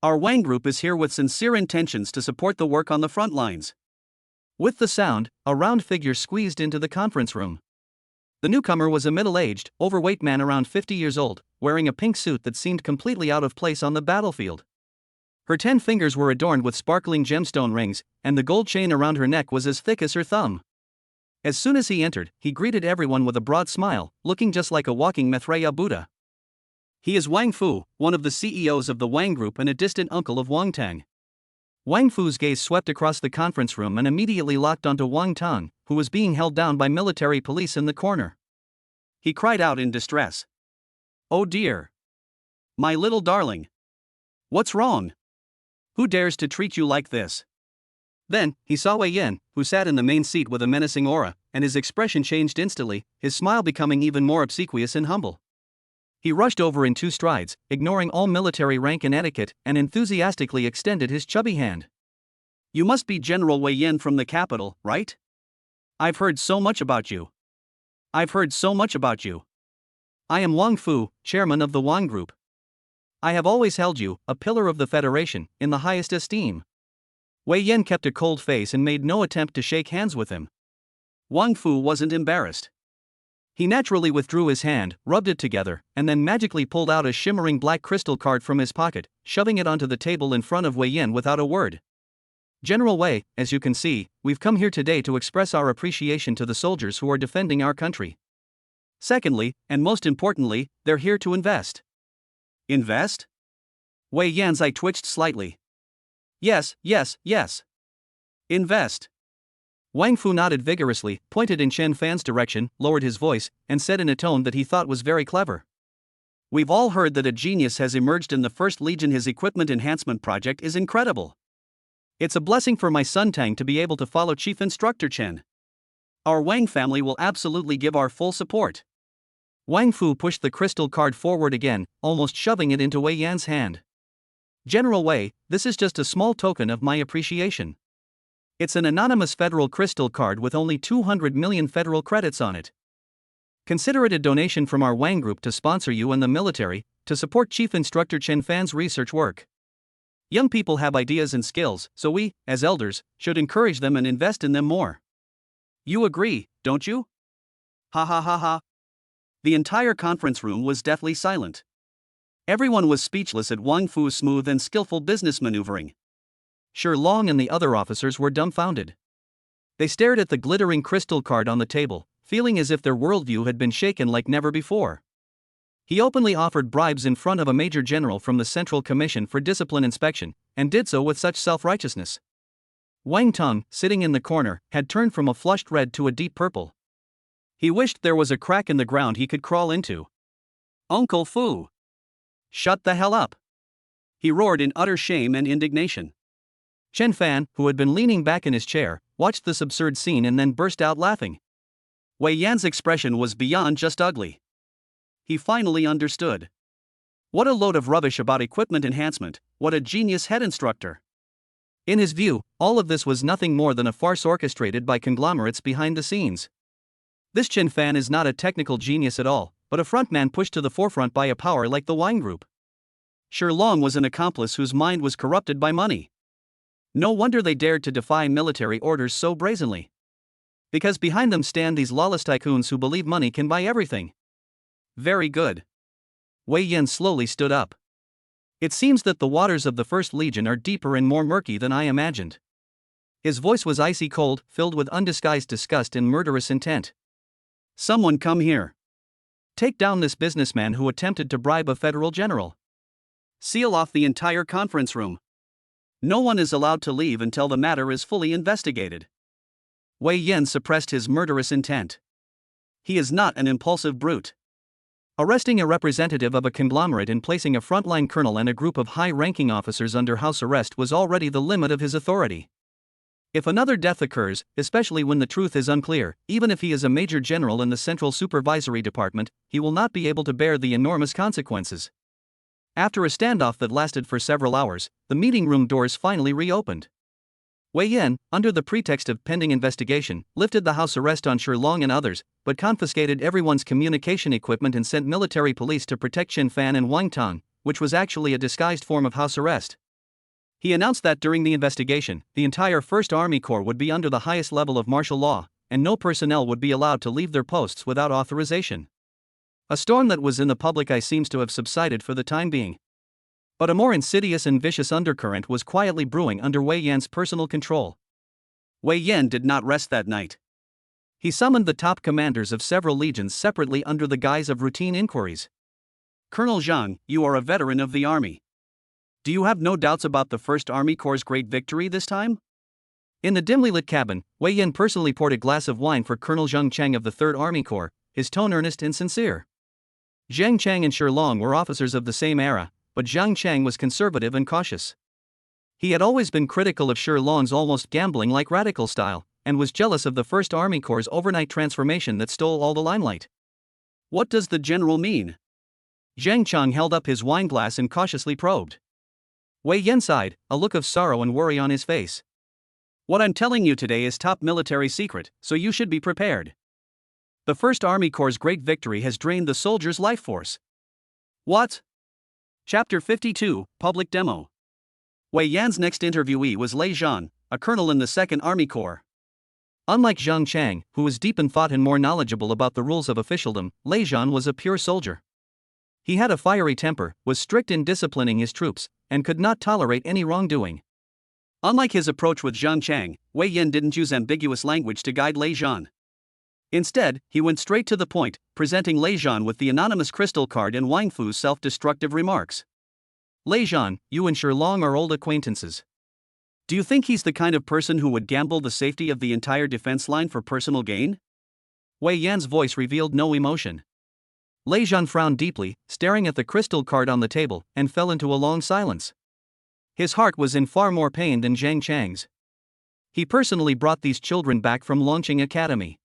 Our Wang group is here with sincere intentions to support the work on the front lines. With the sound, a round figure squeezed into the conference room. The newcomer was a middle-aged, overweight man around 50 years old, wearing a pink suit that seemed completely out of place on the battlefield. Her 10 fingers were adorned with sparkling gemstone rings, and the gold chain around her neck was as thick as her thumb. As soon as he entered, he greeted everyone with a broad smile, looking just like a walking Maitreya Buddha. He is Wang Fu, one of the CEOs of the Wang Group and a distant uncle of Wang Tang. Wang Fu's gaze swept across the conference room and immediately locked onto Wang Tang, who was being held down by military police in the corner. He cried out in distress. Oh dear. My little darling. What's wrong? Who dares to treat you like this? Then, he saw Wei Yan, who sat in the main seat with a menacing aura, and his expression changed instantly, his smile becoming even more obsequious and humble. He rushed over in 2 strides, ignoring all military rank and etiquette, and enthusiastically extended his chubby hand. You must be General Wei Yan from the capital, right? I've heard so much about you. I am Wang Fu, chairman of the Wang Group. I have always held you, a pillar of the Federation, in the highest esteem. Wei Yan kept a cold face and made no attempt to shake hands with him. Wang Fu wasn't embarrassed. He naturally withdrew his hand, rubbed it together, and then magically pulled out a shimmering black crystal card from his pocket, shoving it onto the table in front of Wei Yan without a word. General Wei, as you can see, we've come here today to express our appreciation to the soldiers who are defending our country. Secondly, and most importantly, they're here to invest. Invest? Wei Yan's eye twitched slightly. Yes. Invest. Wang Fu nodded vigorously, pointed in Chen Fan's direction, lowered his voice, and said in a tone that he thought was very clever. We've all heard that a genius has emerged in the First Legion. His equipment enhancement project is incredible. It's a blessing for my son Tang to be able to follow Chief Instructor Chen. Our Wang family will absolutely give our full support. Wang Fu pushed the crystal card forward again, almost shoving it into Wei Yan's hand. General Wei, this is just a small token of my appreciation. It's an anonymous federal crystal card with only 200 million federal credits on it. Consider it a donation from our Wang Group to sponsor you and the military, to support Chief Instructor Chen Fan's research work. Young people have ideas and skills, so we, as elders, should encourage them and invest in them more. You agree, don't you? Ha. The entire conference room was deathly silent. Everyone was speechless at Wang Fu's smooth and skillful business maneuvering. Shi Long and the other officers were dumbfounded. They stared at the glittering crystal card on the table, feeling as if their worldview had been shaken like never before. He openly offered bribes in front of a major general from the Central Commission for Discipline Inspection, and did so with such self-righteousness. Wang Tong, sitting in the corner, had turned from a flushed red to a deep purple. He wished there was a crack in the ground he could crawl into. Uncle Fu! Shut the hell up! He roared in utter shame and indignation. Chen Fan, who had been leaning back in his chair, watched this absurd scene and then burst out laughing. Wei Yan's expression was beyond just ugly. He finally understood. What a load of rubbish about equipment enhancement, what a genius head instructor. In his view, all of this was nothing more than a farce orchestrated by conglomerates behind the scenes. This Chen Fan is not a technical genius at all, but a frontman pushed to the forefront by a power like the Wang Group. Shi Long was an accomplice whose mind was corrupted by money. No wonder they dared to defy military orders so brazenly. Because behind them stand these lawless tycoons who believe money can buy everything. Very good. Wei Yan slowly stood up. It seems that the waters of the First Legion are deeper and more murky than I imagined. His voice was icy cold, filled with undisguised disgust and murderous intent. Someone come here. Take down this businessman who attempted to bribe a federal general. Seal off the entire conference room. No one is allowed to leave until the matter is fully investigated. Wei Yan suppressed his murderous intent. He is not an impulsive brute. Arresting a representative of a conglomerate and placing a frontline colonel and a group of high-ranking officers under house arrest was already the limit of his authority. If another death occurs, especially when the truth is unclear, even if he is a major general in the Central Supervisory Department, he will not be able to bear the enormous consequences. After a standoff that lasted for several hours, the meeting room doors finally reopened. Wei Yan, under the pretext of pending investigation, lifted the house arrest on Shilong and others, but confiscated everyone's communication equipment and sent military police to protect Chen Fan and Wang Tong, which was actually a disguised form of house arrest. He announced that during the investigation, the entire 1st Army Corps would be under the highest level of martial law, and no personnel would be allowed to leave their posts without authorization. A storm that was in the public eye seems to have subsided for the time being. But a more insidious and vicious undercurrent was quietly brewing under Wei Yan's personal control. Wei Yan did not rest that night. He summoned the top commanders of several legions separately under the guise of routine inquiries. Colonel Zhang, you are a veteran of the army. Do you have no doubts about the 1st Army Corps' great victory this time? In the dimly lit cabin, Wei Yan personally poured a glass of wine for Colonel Zhang Cheng of the 3rd Army Corps, his tone earnest and sincere. Zhang Cheng and Shilong were officers of the same era, but Zhang Cheng was conservative and cautious. He had always been critical of Shilong's almost gambling-like radical style, and was jealous of the 1st Army Corps' overnight transformation that stole all the limelight. What does the general mean? Zhang Cheng held up his wine glass and cautiously probed. Wei Yan sighed, a look of sorrow and worry on his face. What I'm telling you today is top military secret, so you should be prepared. The 1st Army Corps' great victory has drained the soldiers' life force. What? Chapter 52, Public Demo. Wei Yan's next interviewee was Lei Zhan, a colonel in the 2nd Army Corps. Unlike Zhang Chang, who was deep in thought and more knowledgeable about the rules of officialdom, Lei Zhan was a pure soldier. He had a fiery temper, was strict in disciplining his troops, and could not tolerate any wrongdoing. Unlike his approach with Zhang Chang, Wei Yan didn't use ambiguous language to guide Lei Zhan. Instead, he went straight to the point, presenting Lei Zhan with the anonymous crystal card and Wang Fu's self-destructive remarks. Lei Zhan, you and Shilong are old acquaintances. Do you think he's the kind of person who would gamble the safety of the entire defense line for personal gain? Wei Yan's voice revealed no emotion. Lei Zhan frowned deeply, staring at the crystal card on the table, and fell into a long silence. His heart was in far more pain than Zhang Chang's. He personally brought these children back from Longqing Academy.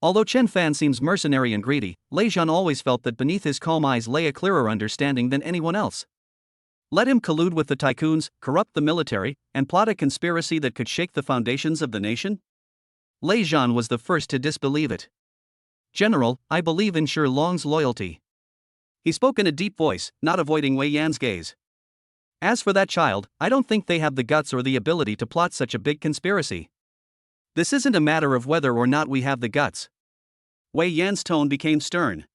Although Chen Fan seems mercenary and greedy, Lei Zhan always felt that beneath his calm eyes lay a clearer understanding than anyone else. Let him collude with the tycoons, corrupt the military, and plot a conspiracy that could shake the foundations of the nation? Lei Zhan was the first to disbelieve it. General, I believe in Shilong's loyalty. He spoke in a deep voice, not avoiding Wei Yan's gaze. As for that child, I don't think they have the guts or the ability to plot such a big conspiracy. This isn't a matter of whether or not we have the guts. Wei Yan's tone became stern.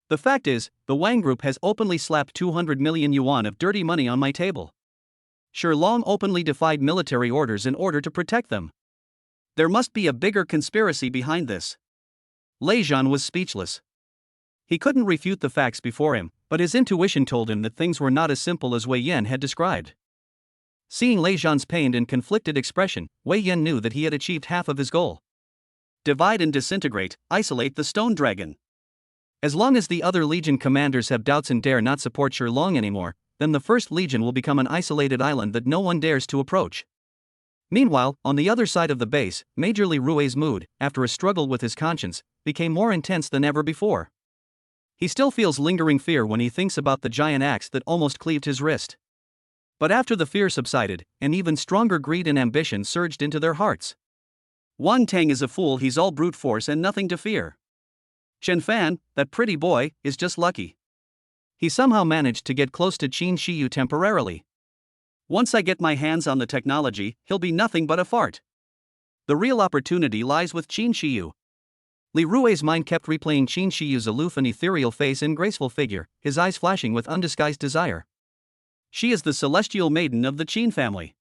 The fact is, the Wang Group has openly slapped 200 million yuan of dirty money on my table. Shilong openly defied military orders in order to protect them. There must be a bigger conspiracy behind this. Lei Zhan was speechless. He couldn't refute the facts before him, but his intuition told him that things were not as simple as Wei Yan had described. Seeing Lei Zhan's pained and conflicted expression, Wei Yan knew that he had achieved half of his goal. Divide and disintegrate, isolate the stone dragon. As long as the other legion commanders have doubts and dare not support Shilong anymore, then the 1st Legion will become an isolated island that no one dares to approach. Meanwhile, on the other side of the base, Major Li Rui's mood, after a struggle with his conscience, became more intense than ever before. He still feels lingering fear when he thinks about the giant axe that almost cleaved his wrist. But after the fear subsided, an even stronger greed and ambition surged into their hearts. Wang Tang is a fool, he's all brute force and nothing to fear. Chen Fan, that pretty boy, is just lucky. He somehow managed to get close to Qin Shiyu temporarily. Once I get my hands on the technology, he'll be nothing but a fart. The real opportunity lies with Qin Shiyu. Li Rui's mind kept replaying Qin Shiyu's aloof and ethereal face and graceful figure, his eyes flashing with undisguised desire. She is the celestial maiden of the Qin family.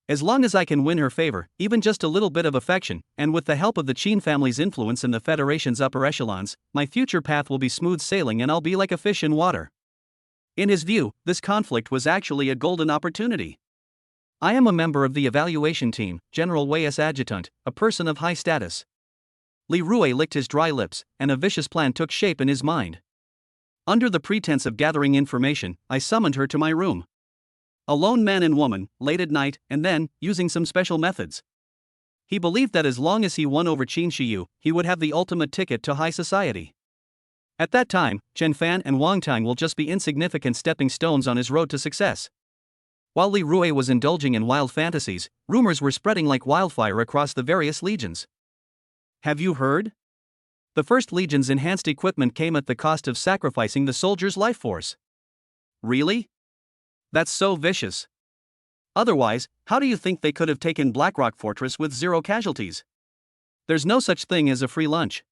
As long as I can win her favor, even just a little bit of affection, and with the help of the Qin family's influence in the Federation's upper echelons, my future path will be smooth sailing and I'll be like a fish in water. In his view, this conflict was actually a golden opportunity. I am a member of the evaluation team, General Wei's adjutant, a person of high status. Li Rui licked his dry lips, and a vicious plan took shape in his mind. Under the pretense of gathering information, I summoned her to my room. A lone man and woman, late at night, and then, using some special methods. He believed that as long as he won over Qin Shiyu, he would have the ultimate ticket to high society. At that time, Chen Fan and Wang Tang will just be insignificant stepping stones on his road to success. While Li Rui was indulging in wild fantasies, rumors were spreading like wildfire across the various legions. Have you heard? The first legion's enhanced equipment came at the cost of sacrificing the soldier's life force. Really? That's so vicious. Otherwise, how do you think they could have taken Blackrock Fortress with 0 casualties? There's no such thing as a free lunch.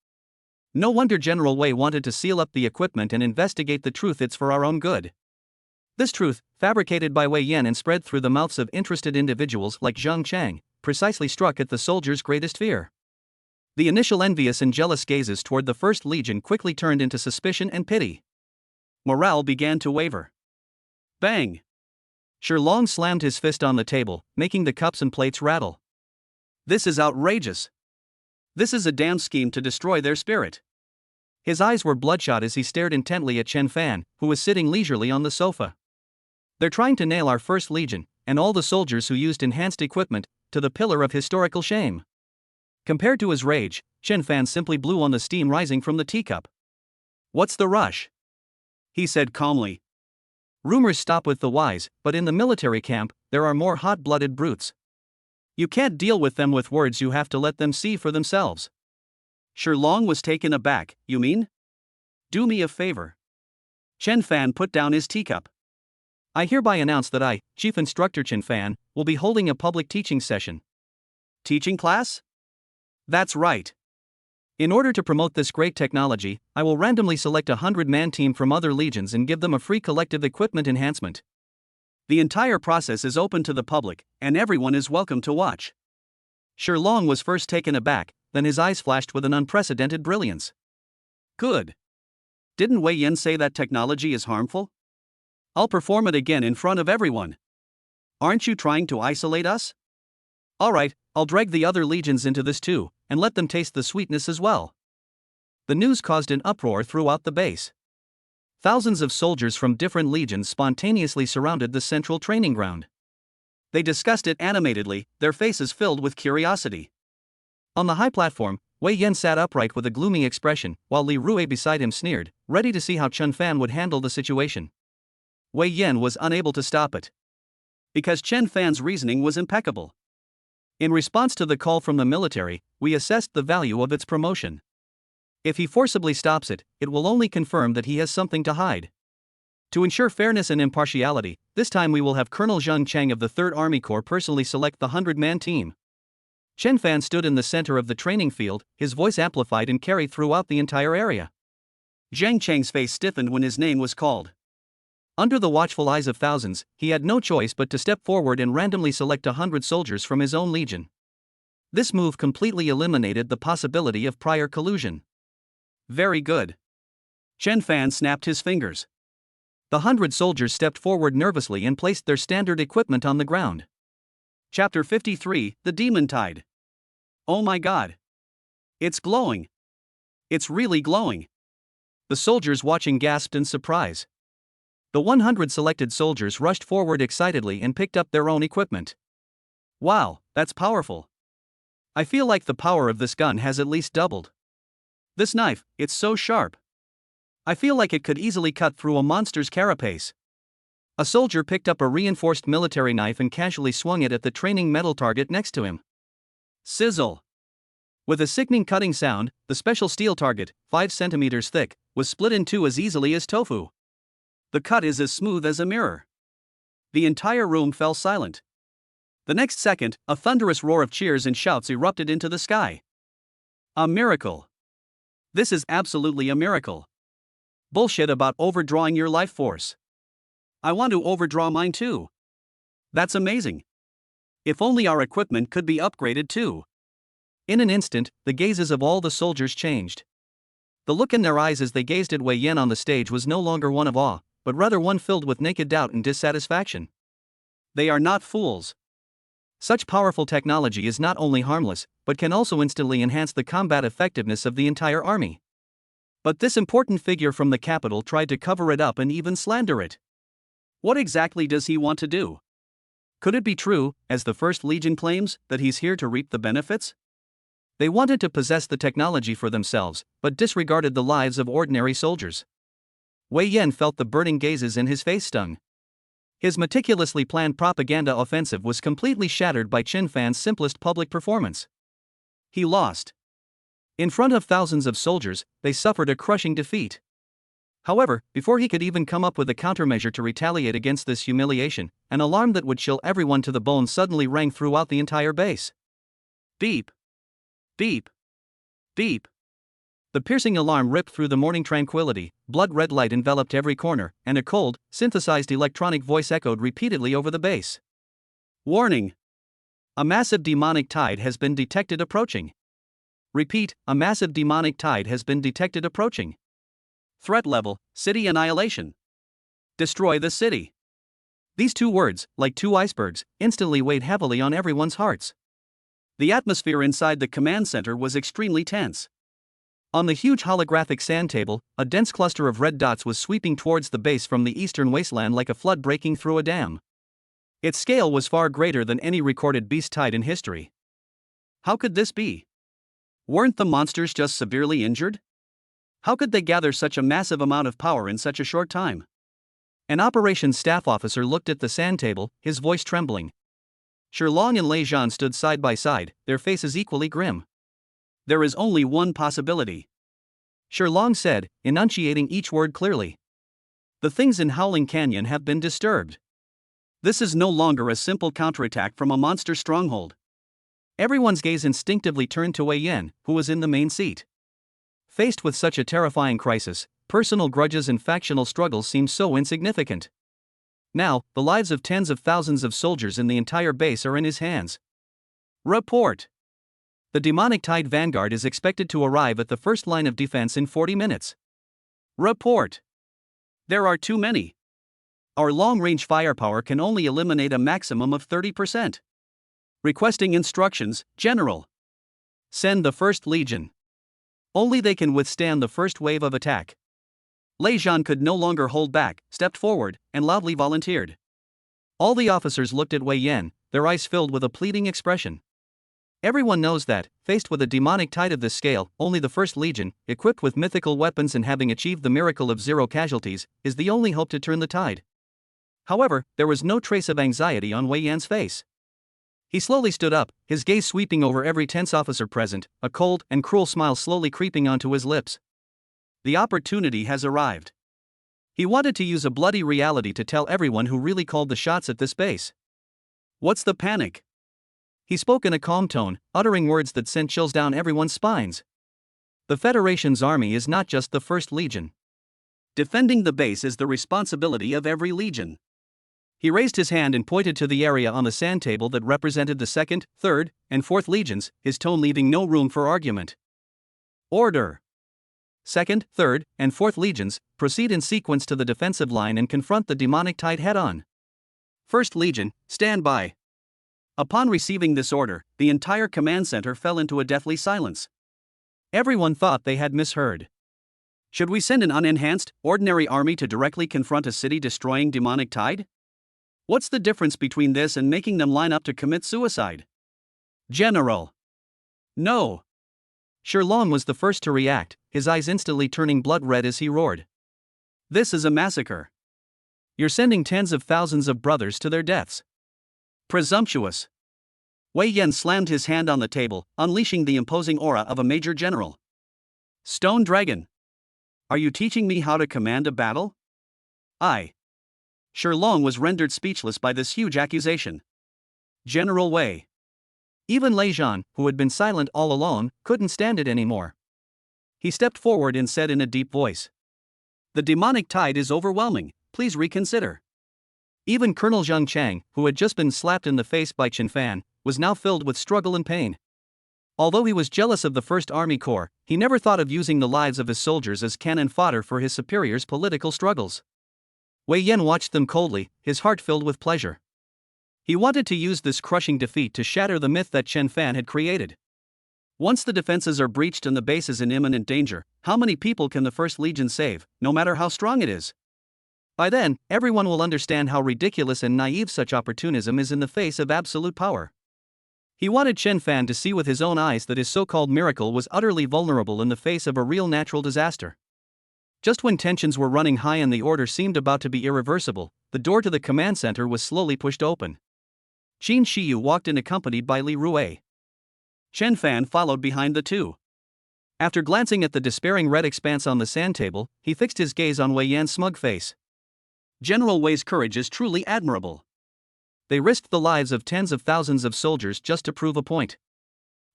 No wonder General Wei wanted to seal up the equipment and investigate the truth. It's for our own good. This truth, fabricated by Wei Yan and spread through the mouths of interested individuals like Zhang Chang, precisely struck at the soldier's greatest fear. The initial envious and jealous gazes toward the First Legion quickly turned into suspicion and pity. Morale began to waver. Bang! Shilong slammed his fist on the table, making the cups and plates rattle. This is outrageous. This is a damn scheme to destroy their spirit. His eyes were bloodshot as he stared intently at Chen Fan, who was sitting leisurely on the sofa. They're trying to nail our First Legion, and all the soldiers who used enhanced equipment, to the pillar of historical shame. Compared to his rage, Chen Fan simply blew on the steam rising from the teacup. What's the rush? He said calmly. Rumors stop with the wise, but in the military camp, there are more hot-blooded brutes. You can't deal with them with words, you have to let them see for themselves. Shilong was taken aback. You mean? Do me a favor. Chen Fan put down his teacup. I hereby announce that I, Chief Instructor Chen Fan, will be holding a public teaching session. Teaching class? That's right. In order to promote this great technology, I will randomly select a 100-man team from other legions and give them a free collective equipment enhancement. The entire process is open to the public, and everyone is welcome to watch. Shilong was first taken aback, then his eyes flashed with an unprecedented brilliance. Good. Didn't Wei Yan say that technology is harmful? I'll perform it again in front of everyone. Aren't you trying to isolate us? Alright, I'll drag the other legions into this too, and let them taste the sweetness as well. The news caused an uproar throughout the base. Thousands of soldiers from different legions spontaneously surrounded the central training ground. They discussed it animatedly, their faces filled with curiosity. On the high platform, Wei Yan sat upright with a gloomy expression, while Li Rui beside him sneered, ready to see how Chen Fan would handle the situation. Wei Yan was unable to stop it. Because Chen Fan's reasoning was impeccable. In response to the call from the military, we assessed the value of its promotion. If he forcibly stops it, it will only confirm that he has something to hide. To ensure fairness and impartiality, this time we will have Colonel Zhang Chang of the 3rd Army Corps personally select the 100-man team. Chen Fan stood in the center of the training field, his voice amplified and carried throughout the entire area. Zhang Chang's face stiffened when his name was called. Under the watchful eyes of thousands, he had no choice but to step forward and randomly select 100 soldiers from his own legion. This move completely eliminated the possibility of prior collusion. Very good. Chen Fan snapped his fingers. The 100 soldiers stepped forward nervously and placed their standard equipment on the ground. Chapter 53, The Demon Tide. Oh my god. It's glowing. It's really glowing. The soldiers watching gasped in surprise. The 100 selected soldiers rushed forward excitedly and picked up their own equipment. Wow, that's powerful. I feel like the power of this gun has at least doubled. This knife, it's so sharp. I feel like it could easily cut through a monster's carapace. A soldier picked up a reinforced military knife and casually swung it at the training metal target next to him. Sizzle! With a sickening cutting sound, the special steel target, 5 centimeters thick, was split in two as easily as tofu. The cut is as smooth as a mirror. The entire room fell silent. The next second, a thunderous roar of cheers and shouts erupted into the sky. A miracle. This is absolutely a miracle. Bullshit about overdrawing your life force. I want to overdraw mine too. That's amazing. If only our equipment could be upgraded too. In an instant, the gazes of all the soldiers changed. The look in their eyes as they gazed at Wei Yan on the stage was no longer one of awe, but rather one filled with naked doubt and dissatisfaction. They are not fools. Such powerful technology is not only harmless, but can also instantly enhance the combat effectiveness of the entire army. But this important figure from the capital tried to cover it up and even slander it. What exactly does he want to do? Could it be true, as the First Legion claims, that he's here to reap the benefits? They wanted to possess the technology for themselves, but disregarded the lives of ordinary soldiers. Wei Yan felt the burning gazes in his face stung. His meticulously planned propaganda offensive was completely shattered by Qin Fan's simplest public performance. He lost. In front of thousands of soldiers, they suffered a crushing defeat. However, before he could even come up with a countermeasure to retaliate against this humiliation, an alarm that would chill everyone to the bone suddenly rang throughout the entire base. Beep! Beep! Beep! The piercing alarm ripped through the morning tranquility, blood-red light enveloped every corner, and a cold, synthesized electronic voice echoed repeatedly over the base. Warning! A massive demonic tide has been detected approaching. Repeat, a massive demonic tide has been detected approaching. Threat level, city annihilation. Destroy the city. These two words, like two icebergs, instantly weighed heavily on everyone's hearts. The atmosphere inside the command center was extremely tense. On the huge holographic sand table, a dense cluster of red dots was sweeping towards the base from the eastern wasteland like a flood breaking through a dam. Its scale was far greater than any recorded beast tide in history. How could this be? Weren't the monsters just severely injured? How could they gather such a massive amount of power in such a short time? An operations staff officer looked at the sand table, his voice trembling. Shilong and Lei Zhan stood side by side, their faces equally grim. There is only one possibility, Shilong said, enunciating each word clearly. The things in Howling Canyon have been disturbed. This is no longer a simple counterattack from a monster stronghold. Everyone's gaze instinctively turned to Wei Yan, who was in the main seat. Faced with such a terrifying crisis, personal grudges and factional struggles seemed so insignificant. Now, the lives of tens of thousands of soldiers in the entire base are in his hands. Report! The demonic tide vanguard is expected to arrive at the first line of defense in 40 minutes. Report! There are too many. Our long-range firepower can only eliminate a maximum of 30%. Requesting instructions, General. Send the 1st Legion. Only they can withstand the first wave of attack. Lei Zhan could no longer hold back, stepped forward, and loudly volunteered. All the officers looked at Wei Yan, their eyes filled with a pleading expression. Everyone knows that, faced with a demonic tide of this scale, only the 1st Legion, equipped with mythical weapons and having achieved the miracle of 0 casualties, is the only hope to turn the tide. However, there was no trace of anxiety on Wei Yan's face. He slowly stood up, his gaze sweeping over every tense officer present, a cold and cruel smile slowly creeping onto his lips. The opportunity has arrived. He wanted to use a bloody reality to tell everyone who really called the shots at this base. What's the panic? He spoke in a calm tone, uttering words that sent chills down everyone's spines. The Federation's army is not just the 1st Legion. Defending the base is the responsibility of every legion. He raised his hand and pointed to the area on the sand table that represented the 2nd, 3rd, and 4th Legions, his tone leaving no room for argument. Order! 2nd, 3rd, and 4th Legions, proceed in sequence to the defensive line and confront the demonic tide head-on. 1st Legion, stand by. Upon receiving this order, the entire command center fell into a deathly silence. Everyone thought they had misheard. Should we send an unenhanced, ordinary army to directly confront a city-destroying demonic tide? What's the difference between this and making them line up to commit suicide? General! No! Shilong was the first to react, his eyes instantly turning blood red as he roared. This is a massacre. You're sending tens of thousands of brothers to their deaths. Presumptuous. Wei Yan slammed his hand on the table, unleashing the imposing aura of a major general. Stone Dragon! Are you teaching me how to command a battle? Shilong was rendered speechless by this huge accusation. General Wei. Even Lei Zhan, who had been silent all along, couldn't stand it anymore. He stepped forward and said in a deep voice. The demonic tide is overwhelming, please reconsider. Even Colonel Zhang Chang, who had just been slapped in the face by Qin Fan, was now filled with struggle and pain. Although he was jealous of the 1st Army Corps, he never thought of using the lives of his soldiers as cannon fodder for his superiors' political struggles. Wei Yan watched them coldly, his heart filled with pleasure. He wanted to use this crushing defeat to shatter the myth that Qin Fan had created. Once the defenses are breached and the base is in imminent danger, how many people can the 1st Legion save, no matter how strong it is? By then, everyone will understand how ridiculous and naive such opportunism is in the face of absolute power. He wanted Chen Fan to see with his own eyes that his so-called miracle was utterly vulnerable in the face of a real natural disaster. Just when tensions were running high and the order seemed about to be irreversible, the door to the command center was slowly pushed open. Qin Shiyu walked in accompanied by Li Rui. Chen Fan followed behind the two. After glancing at the despairing red expanse on the sand table, he fixed his gaze on Wei Yan's smug face. General Wei's courage is truly admirable. They risked the lives of tens of thousands of soldiers just to prove a point.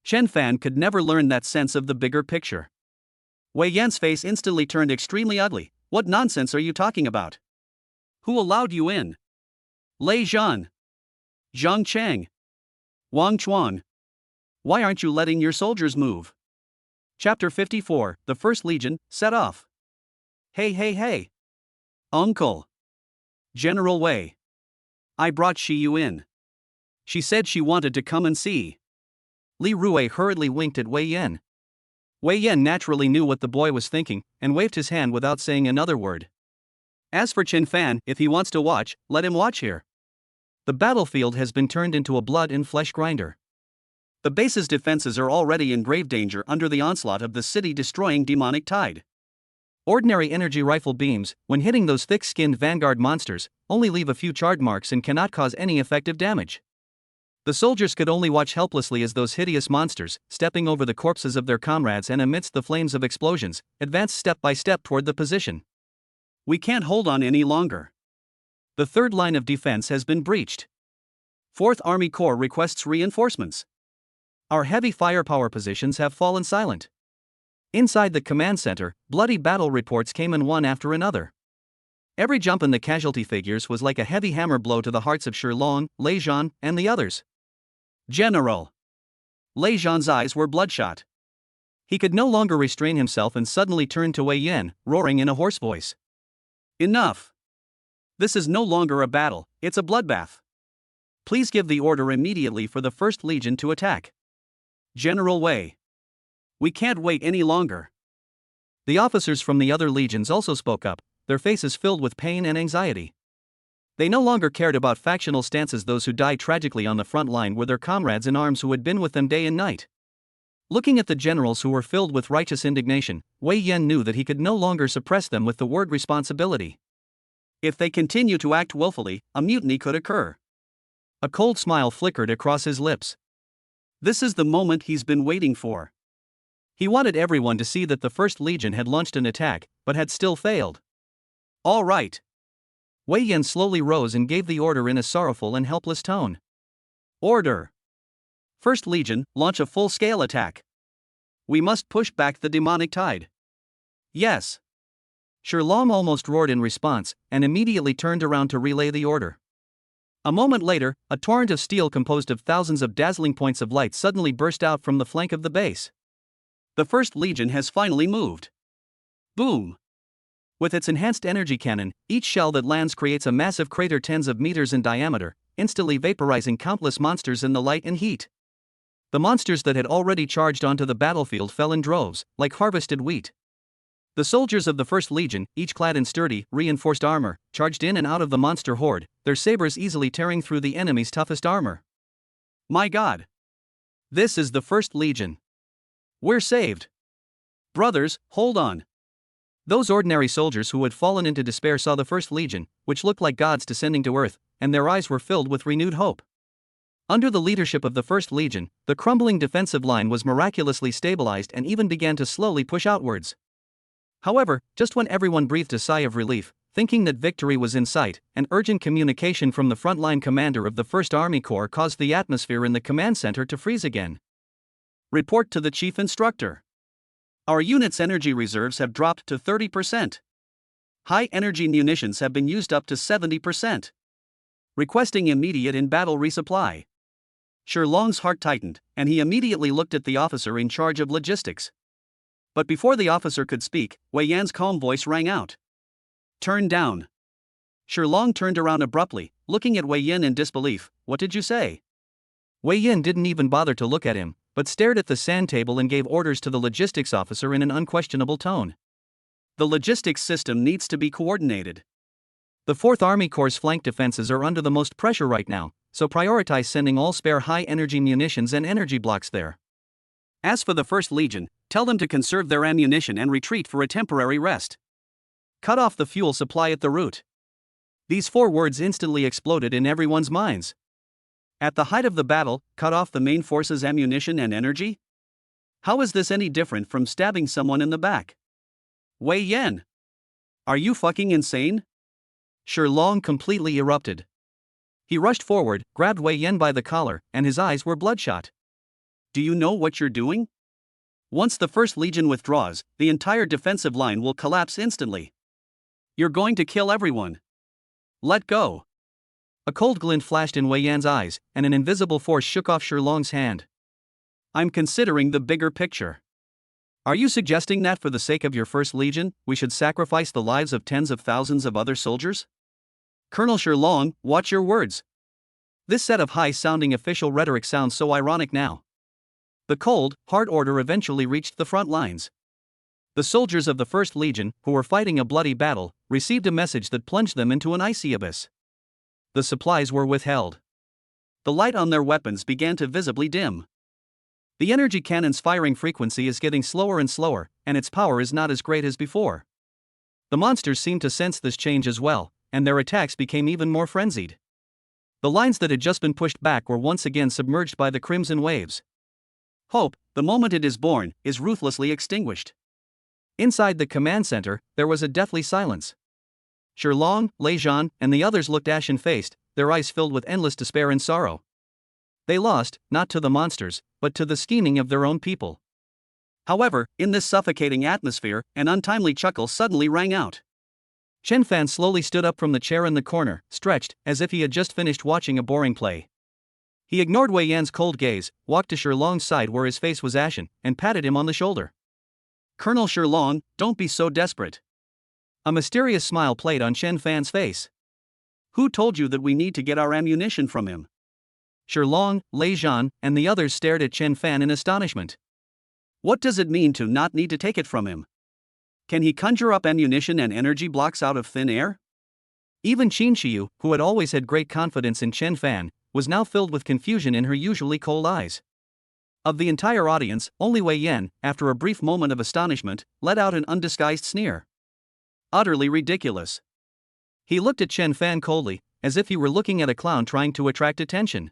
Chen Fan could never learn that sense of the bigger picture. Wei Yan's face instantly turned extremely ugly. What nonsense are you talking about? Who allowed you in? Lei Zhan. Zhang Cheng. Wang Chuan. Why aren't you letting your soldiers move? Chapter 54, The First Legion, set off. Hey. Uncle. General Wei. I brought Shiyu in. She said she wanted to come and see. Li Rui hurriedly winked at Wei Yan. Wei Yan naturally knew what the boy was thinking, and waved his hand without saying another word. As for Chen Fan, if he wants to watch, let him watch here. The battlefield has been turned into a blood and flesh grinder. The base's defenses are already in grave danger under the onslaught of the city-destroying demonic tide. Ordinary energy rifle beams, when hitting those thick-skinned vanguard monsters, only leave a few charred marks and cannot cause any effective damage. The soldiers could only watch helplessly as those hideous monsters, stepping over the corpses of their comrades and amidst the flames of explosions, advanced step by step toward the position. We can't hold on any longer. The third line of defense has been breached. 4th Army Corps requests reinforcements. Our heavy firepower positions have fallen silent. Inside the command center, bloody battle reports came in one after another. Every jump in the casualty figures was like a heavy hammer blow to the hearts of Shilong, Lei Zhan, and the others. General. Lei Zhan's eyes were bloodshot. He could no longer restrain himself and suddenly turned to Wei Yan, roaring in a hoarse voice. Enough. This is no longer a battle, it's a bloodbath. Please give the order immediately for the First Legion to attack. General Wei. We can't wait any longer. The officers from the other legions also spoke up, their faces filled with pain and anxiety. They no longer cared about factional stances. Those who died tragically on the front line were their comrades in arms who had been with them day and night. Looking at the generals who were filled with righteous indignation, Wei Yan knew that he could no longer suppress them with the word responsibility. If they continue to act willfully, a mutiny could occur. A cold smile flickered across his lips. This is the moment he's been waiting for. He wanted everyone to see that the First Legion had launched an attack, but had still failed. All right. Wei Yan slowly rose and gave the order in a sorrowful and helpless tone. Order. First Legion, launch a full-scale attack. We must push back the demonic tide. Yes. Shilong almost roared in response, and immediately turned around to relay the order. A moment later, a torrent of steel composed of thousands of dazzling points of light suddenly burst out from the flank of the base. The First Legion has finally moved. Boom! With its enhanced energy cannon, each shell that lands creates a massive crater tens of meters in diameter, instantly vaporizing countless monsters in the light and heat. The monsters that had already charged onto the battlefield fell in droves, like harvested wheat. The soldiers of the First Legion, each clad in sturdy, reinforced armor, charged in and out of the monster horde, their sabers easily tearing through the enemy's toughest armor. My God! This is the First Legion. We're saved. Brothers, hold on. Those ordinary soldiers who had fallen into despair saw the First Legion, which looked like gods descending to earth, and their eyes were filled with renewed hope. Under the leadership of the First Legion, the crumbling defensive line was miraculously stabilized and even began to slowly push outwards. However, just when everyone breathed a sigh of relief, thinking that victory was in sight, an urgent communication from the frontline commander of the 1st Army Corps caused the atmosphere in the command center to freeze again. Report to the chief instructor. Our unit's energy reserves have dropped to 30%. High-energy munitions have been used up to 70%. Requesting immediate in-battle resupply. Shilong's heart tightened, and he immediately looked at the officer in charge of logistics. But before the officer could speak, Wei Yan's calm voice rang out. Turn down. Shilong turned around abruptly, looking at Wei Yan in disbelief. What did you say? Wei Yan didn't even bother to look at him, but stared at the sand table and gave orders to the logistics officer in an unquestionable tone. The logistics system needs to be coordinated. The 4th Army Corps' flank defenses are under the most pressure right now, so prioritize sending all spare high-energy munitions and energy blocks there. As for the First Legion, tell them to conserve their ammunition and retreat for a temporary rest. Cut off the fuel supply at the route. These 4 words instantly exploded in everyone's minds. At the height of the battle, cut off the main force's ammunition and energy? How is this any different from stabbing someone in the back? Wei Yan! Are you fucking insane? Shilong completely erupted. He rushed forward, grabbed Wei Yan by the collar, and his eyes were bloodshot. Do you know what you're doing? Once the First Legion withdraws, the entire defensive line will collapse instantly. You're going to kill everyone. Let go. A cold glint flashed in Wei Yan's eyes, and an invisible force shook off Shilong's hand. I'm considering the bigger picture. Are you suggesting that for the sake of your First Legion, we should sacrifice the lives of tens of thousands of other soldiers? Colonel Shilong, watch your words. This set of high-sounding official rhetoric sounds so ironic now. The cold, hard order eventually reached the front lines. The soldiers of the First Legion, who were fighting a bloody battle, received a message that plunged them into an icy abyss. The supplies were withheld. The light on their weapons began to visibly dim. The energy cannon's firing frequency is getting slower and slower, and its power is not as great as before. The monsters seemed to sense this change as well, and their attacks became even more frenzied. The lines that had just been pushed back were once again submerged by the crimson waves. Hope, the moment it is born, is ruthlessly extinguished. Inside the command center, there was a deathly silence. Shilong, Lei Zhan, and the others looked ashen-faced, their eyes filled with endless despair and sorrow. They lost, not to the monsters, but to the scheming of their own people. However, in this suffocating atmosphere, an untimely chuckle suddenly rang out. Chen Fan slowly stood up from the chair in the corner, stretched, as if he had just finished watching a boring play. He ignored Wei Yan's cold gaze, walked to Shilong's side where his face was ashen, and patted him on the shoulder. Colonel Shilong, don't be so desperate. A mysterious smile played on Chen Fan's face. Who told you that we need to get our ammunition from him? Shilong, Lei Zhan, and the others stared at Chen Fan in astonishment. What does it mean to not need to take it from him? Can he conjure up ammunition and energy blocks out of thin air? Even Qin Shiyu, who had always had great confidence in Chen Fan, was now filled with confusion in her usually cold eyes. Of the entire audience, only Wei Yan, after a brief moment of astonishment, let out an undisguised sneer. Utterly ridiculous. He looked at Chen Fan coldly, as if he were looking at a clown trying to attract attention.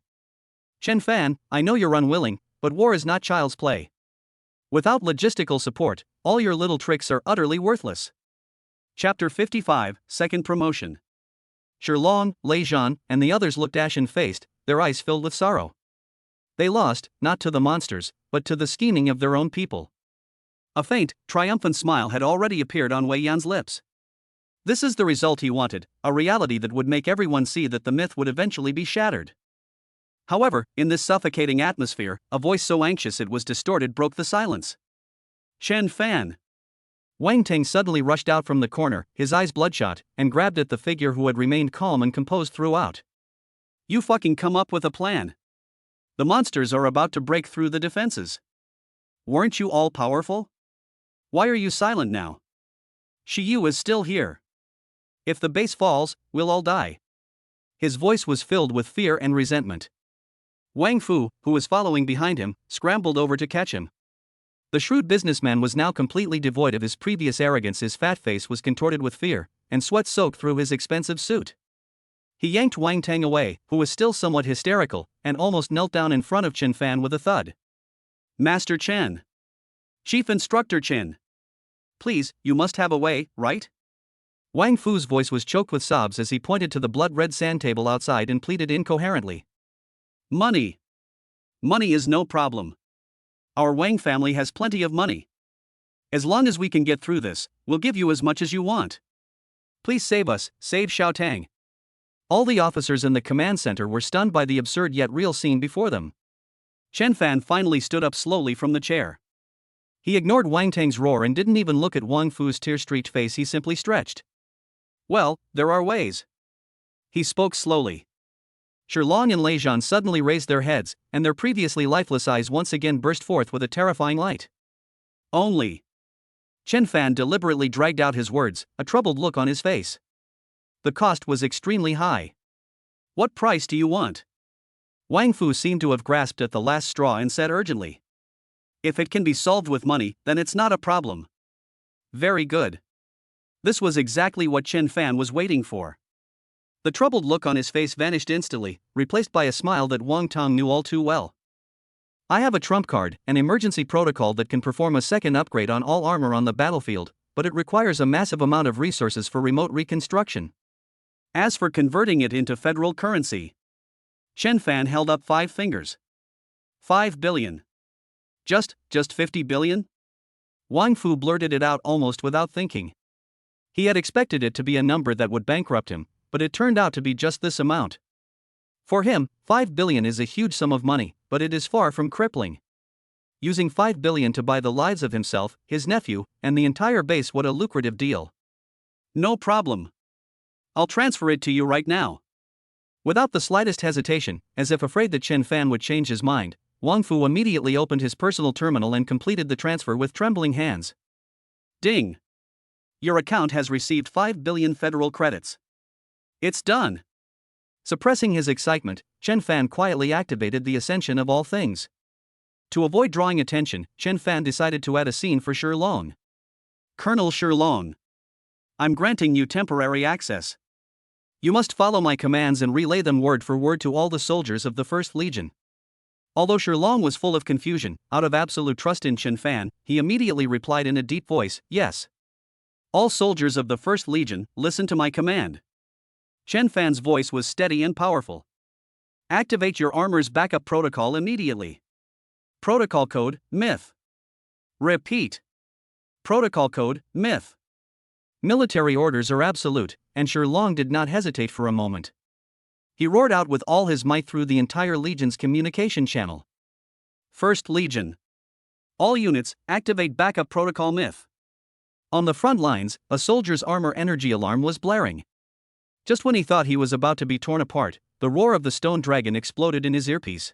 Chen Fan, I know you're unwilling, but war is not child's play. Without logistical support, all your little tricks are utterly worthless. Chapter 55, Second Promotion. Shilong, Lei Zhan, and the others looked ashen-faced, their eyes filled with sorrow. They lost, not to the monsters, but to the scheming of their own people. A faint, triumphant smile had already appeared on Wei Yan's lips. This is the result he wanted, a reality that would make everyone see that the myth would eventually be shattered. However, in this suffocating atmosphere, a voice so anxious it was distorted broke the silence. Chen Fan. Wang Ting suddenly rushed out from the corner, his eyes bloodshot, and grabbed at the figure who had remained calm and composed throughout. You fucking come up with a plan. The monsters are about to break through the defenses. Weren't you all powerful? Why are you silent now? Shiyu is still here. If the base falls, we'll all die. His voice was filled with fear and resentment. Wang Fu, who was following behind him, scrambled over to catch him. The shrewd businessman was now completely devoid of his previous arrogance. His fat face was contorted with fear, and sweat soaked through his expensive suit. He yanked Wang Tang away, who was still somewhat hysterical, and almost knelt down in front of Chen Fan with a thud. Master Chen. Chief Instructor Chen. Please, you must have a way, right? Wang Fu's voice was choked with sobs as he pointed to the blood-red sand table outside and pleaded incoherently. Money. Money is no problem. Our Wang family has plenty of money. As long as we can get through this, we'll give you as much as you want. Please save us, save Xiao Tang. All the officers in the command center were stunned by the absurd yet real scene before them. Chen Fan finally stood up slowly from the chair. He ignored Wang Tang's roar and didn't even look at Wang Fu's tear-streaked face. He simply stretched. Well, there are ways. He spoke slowly. Shilong and Lei Zhan suddenly raised their heads, and their previously lifeless eyes once again burst forth with a terrifying light. Only. Chen Fan deliberately dragged out his words, a troubled look on his face. The cost was extremely high. What price do you want? Wang Fu seemed to have grasped at the last straw and said urgently. If it can be solved with money, then it's not a problem. Very good. This was exactly what Chen Fan was waiting for. The troubled look on his face vanished instantly, replaced by a smile that Wang Tong knew all too well. I have a trump card, an emergency protocol that can perform a second upgrade on all armor on the battlefield, but it requires a massive amount of resources for remote reconstruction. As for converting it into federal currency, Chen Fan held up 5 fingers. 5 billion. Just 50 billion? Wang Fu blurted it out almost without thinking. He had expected it to be a number that would bankrupt him, but it turned out to be just this amount. For him, 5 billion is a huge sum of money, but it is far from crippling. Using 5 billion to buy the lives of himself, his nephew, and the entire base, what a lucrative deal. No problem. I'll transfer it to you right now. Without the slightest hesitation, as if afraid that Chen Fan would change his mind, Wang Fu immediately opened his personal terminal and completed the transfer with trembling hands. Ding! Your account has received 5 billion federal credits. It's done. Suppressing his excitement, Chen Fan quietly activated the Ascension of all things. To avoid drawing attention, Chen Fan decided to add a scene for Shilong. Colonel Shilong, I'm granting you temporary access. You must follow my commands and relay them word for word to all the soldiers of the First Legion. Although Shilong was full of confusion, out of absolute trust in Chen Fan, he immediately replied in a deep voice, yes. All soldiers of the First Legion, listen to my command. Chen Fan's voice was steady and powerful. Activate your armor's backup protocol immediately. Protocol code, Myth. Repeat. Protocol code, Myth. Military orders are absolute, and Shilong did not hesitate for a moment. He roared out with all his might through the entire Legion's communication channel. First Legion. All units, activate backup protocol Myth. On the front lines, a soldier's armor energy alarm was blaring. Just when he thought he was about to be torn apart, the roar of the stone dragon exploded in his earpiece.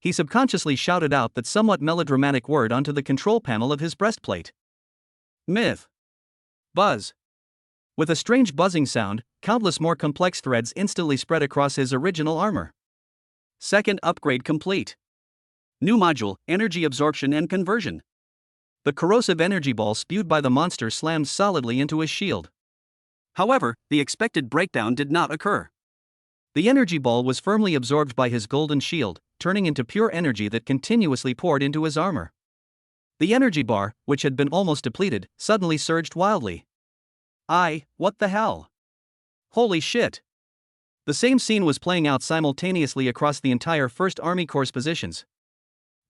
He subconsciously shouted out that somewhat melodramatic word onto the control panel of his breastplate. Myth. Buzz. With a strange buzzing sound, countless more complex threads instantly spread across his original armor. Second upgrade complete. New module, energy absorption and conversion. The corrosive energy ball spewed by the monster slammed solidly into his shield. However, the expected breakdown did not occur. The energy ball was firmly absorbed by his golden shield, turning into pure energy that continuously poured into his armor. The energy bar, which had been almost depleted, suddenly surged wildly. What the hell? Holy shit! The same scene was playing out simultaneously across the entire 1st Army Corps' positions.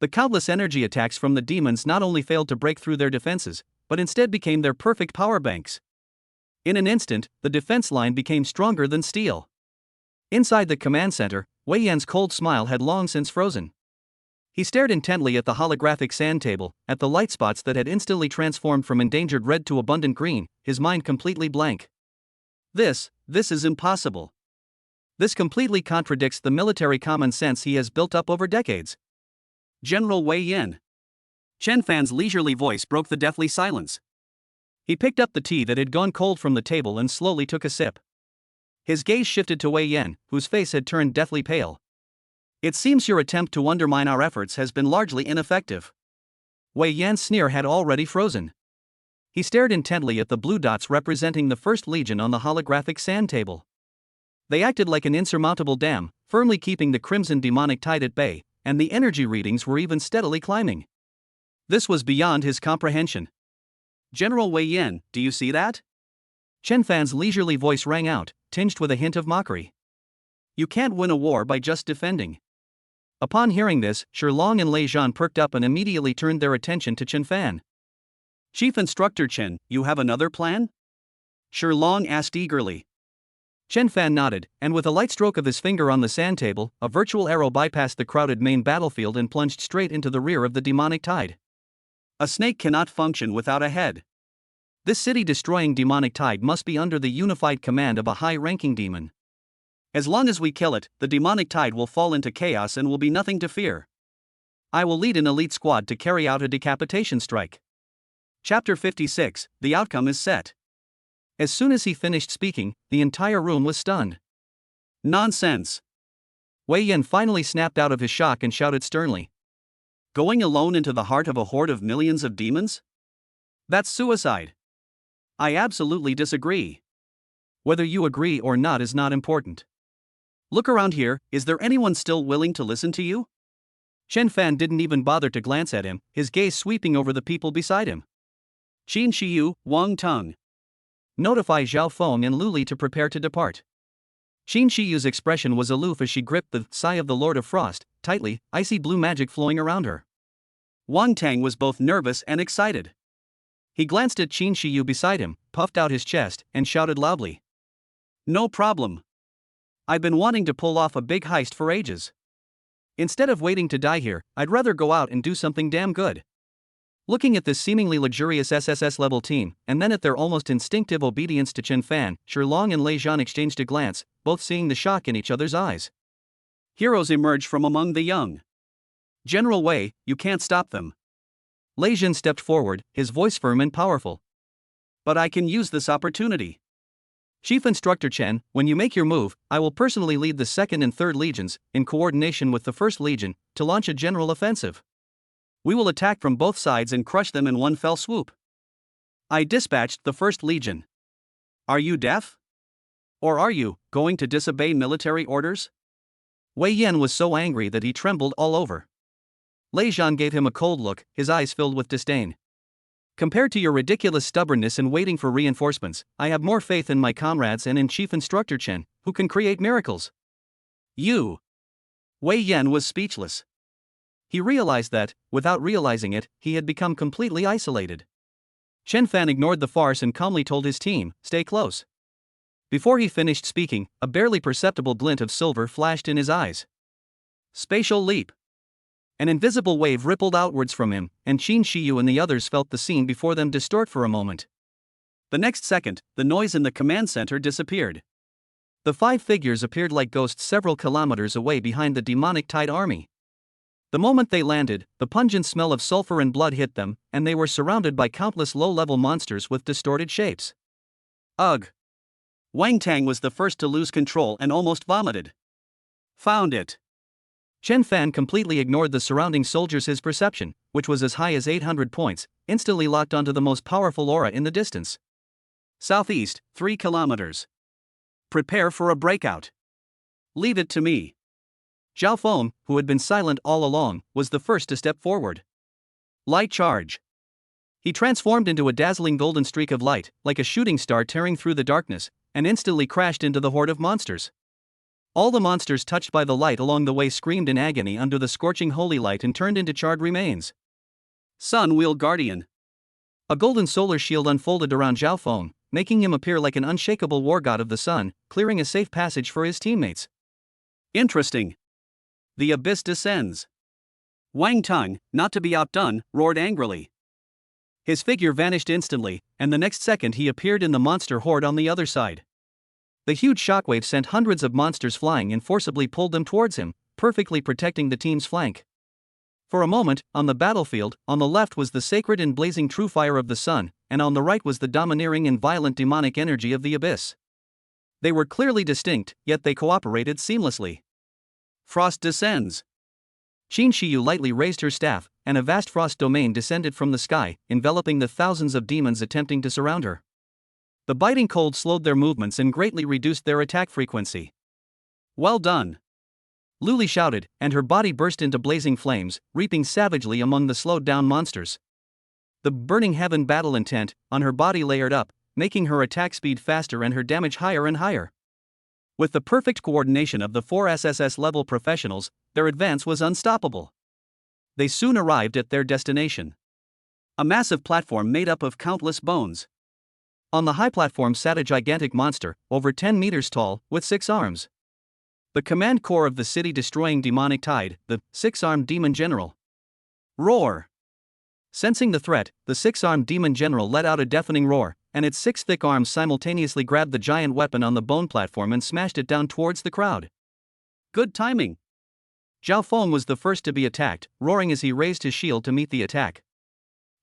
The countless energy attacks from the demons not only failed to break through their defenses, but instead became their perfect power banks. In an instant, the defense line became stronger than steel. Inside the command center, Wei Yan's cold smile had long since frozen. He stared intently at the holographic sand table, at the light spots that had instantly transformed from endangered red to abundant green, his mind completely blank. This is impossible. This completely contradicts the military common sense he has built up over decades. General Wei Yan. Chen Fan's leisurely voice broke the deathly silence. He picked up the tea that had gone cold from the table and slowly took a sip. His gaze shifted to Wei Yan, whose face had turned deathly pale. It seems your attempt to undermine our efforts has been largely ineffective. Wei Yan's sneer had already frozen. He stared intently at the blue dots representing the First Legion on the holographic sand table. They acted like an insurmountable dam, firmly keeping the crimson demonic tide at bay, and the energy readings were even steadily climbing. This was beyond his comprehension. General Wei Yan, do you see that? Chen Fan's leisurely voice rang out, tinged with a hint of mockery. You can't win a war by just defending. Upon hearing this, Shilong and Lei Zhan perked up and immediately turned their attention to Chen Fan. Chief Instructor Chen, you have another plan? Shilong asked eagerly. Chen Fan nodded, and with a light stroke of his finger on the sand table, a virtual arrow bypassed the crowded main battlefield and plunged straight into the rear of the demonic tide. A snake cannot function without a head. This city-destroying demonic tide must be under the unified command of a high-ranking demon. As long as we kill it, the demonic tide will fall into chaos and will be nothing to fear. I will lead an elite squad to carry out a decapitation strike. Chapter 56, the outcome is set. As soon as he finished speaking, the entire room was stunned. Nonsense. Wei Yan finally snapped out of his shock and shouted sternly. Going alone into the heart of a horde of millions of demons? That's suicide. I absolutely disagree. Whether you agree or not is not important. Look around here, is there anyone still willing to listen to you? Chen Fan didn't even bother to glance at him, his gaze sweeping over the people beside him. Qin Shiyu, Wang Teng. Notify Zhao Feng and Lu Li to prepare to depart. Qin Shiyu's expression was aloof as she gripped the Sigh of the Lord of Frost tightly, icy blue magic flowing around her. Wang Teng was both nervous and excited. He glanced at Qin Shiyu beside him, puffed out his chest, and shouted loudly. No problem. I've been wanting to pull off a big heist for ages. Instead of waiting to die here, I'd rather go out and do something damn good. Looking at this seemingly luxurious SSS-level team, and then at their almost instinctive obedience to Chen Fan, Shilong and Lei Zhan exchanged a glance, both seeing the shock in each other's eyes. Heroes emerge from among the young. General Wei, you can't stop them. Lei Zhan stepped forward, his voice firm and powerful. But I can use this opportunity. Chief Instructor Chen, when you make your move, I will personally lead the 2nd and 3rd Legions, in coordination with the 1st Legion, to launch a general offensive. We will attack from both sides and crush them in one fell swoop. I dispatched the 1st Legion. Are you deaf? Or are you going to disobey military orders? Wei Yan was so angry that he trembled all over. Lei Zhan gave him a cold look, his eyes filled with disdain. Compared to your ridiculous stubbornness in waiting for reinforcements, I have more faith in my comrades and in Chief Instructor Chen, who can create miracles. You. Wei Yan was speechless. He realized that, without realizing it, he had become completely isolated. Chen Fan ignored the farce and calmly told his team, stay close. Before he finished speaking, a barely perceptible glint of silver flashed in his eyes. Spatial leap. An invisible wave rippled outwards from him, and Qin Shiyu and the others felt the scene before them distort for a moment. The next second, the noise in the command center disappeared. The 5 figures appeared like ghosts several kilometers away behind the demonic Tide army. The moment they landed, the pungent smell of sulfur and blood hit them, and they were surrounded by countless low-level monsters with distorted shapes. Ugh! Wang Tang was the first to lose control and almost vomited. Found it. Chen Fan completely ignored the surrounding soldiers. His perception, which was as high as 800 points, instantly locked onto the most powerful aura in the distance. Southeast, 3 kilometers. Prepare for a breakout. Leave it to me. Zhao Feng, who had been silent all along, was the first to step forward. Light charge. He transformed into a dazzling golden streak of light, like a shooting star tearing through the darkness, and instantly crashed into the horde of monsters. All the monsters touched by the light along the way screamed in agony under the scorching holy light and turned into charred remains. Sun Wheel Guardian. A golden solar shield unfolded around Zhao Feng, making him appear like an unshakable war god of the sun, clearing a safe passage for his teammates. Interesting. The abyss descends. Wang Teng, not to be outdone, roared angrily. His figure vanished instantly, and the next second he appeared in the monster horde on the other side. The huge shockwave sent hundreds of monsters flying and forcibly pulled them towards him, perfectly protecting the team's flank. For a moment, on the battlefield, on the left was the sacred and blazing true fire of the sun, and on the right was the domineering and violent demonic energy of the abyss. They were clearly distinct, yet they cooperated seamlessly. Frost descends. Qin Shiyu lightly raised her staff, and a vast frost domain descended from the sky, enveloping the thousands of demons attempting to surround her. The biting cold slowed their movements and greatly reduced their attack frequency. Well done! Lu Li shouted, and her body burst into blazing flames, reaping savagely among the slowed-down monsters. The burning heaven battle intent on her body layered up, making her attack speed faster and her damage higher and higher. With the perfect coordination of the 4 SSS-level professionals, their advance was unstoppable. They soon arrived at their destination. A massive platform made up of countless bones. On the high platform sat a gigantic monster, over 10 meters tall, with 6 arms. The command corps of the city-destroying demonic tide, the 6-armed demon general. Roar! Sensing the threat, the 6-armed demon general let out a deafening roar, and its 6 thick arms simultaneously grabbed the giant weapon on the bone platform and smashed it down towards the crowd. Good timing! Zhao Feng was the first to be attacked, roaring as he raised his shield to meet the attack.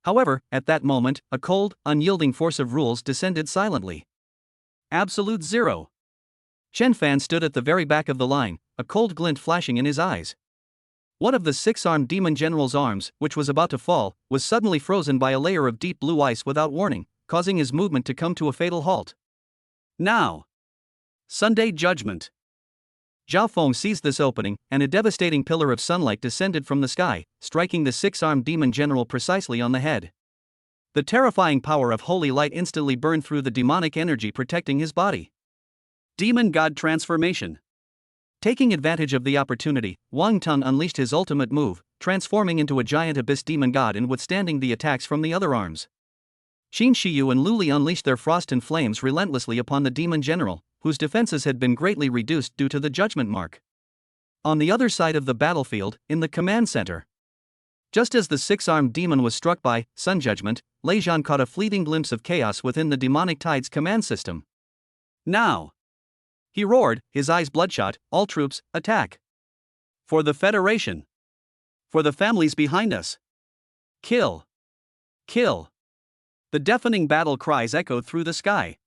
However, at that moment, a cold, unyielding force of rules descended silently. Absolute zero. Chen Fan stood at the very back of the line, a cold glint flashing in his eyes. One of the six-armed demon general's arms, which was about to fall, was suddenly frozen by a layer of deep blue ice without warning, causing his movement to come to a fatal halt. Now. Sunday Judgment. Zhao Feng seized this opening, and a devastating pillar of sunlight descended from the sky, striking the six-armed demon general precisely on the head. The terrifying power of holy light instantly burned through the demonic energy protecting his body. Demon God Transformation. Taking advantage of the opportunity, Wang Teng unleashed his ultimate move, transforming into a giant abyss demon god and withstanding the attacks from the other arms. Qin Shiyu and Luli unleashed their frost and flames relentlessly upon the demon general, whose defenses had been greatly reduced due to the judgment mark. On the other side of the battlefield, in the command center, just as the six-armed demon was struck by Sun Judgment, Lei Zhan caught a fleeting glimpse of chaos within the demonic tide's command system. Now! He roared, his eyes bloodshot, all troops, attack! For the Federation! For the families behind us! Kill! Kill! The deafening battle cries echoed through the sky.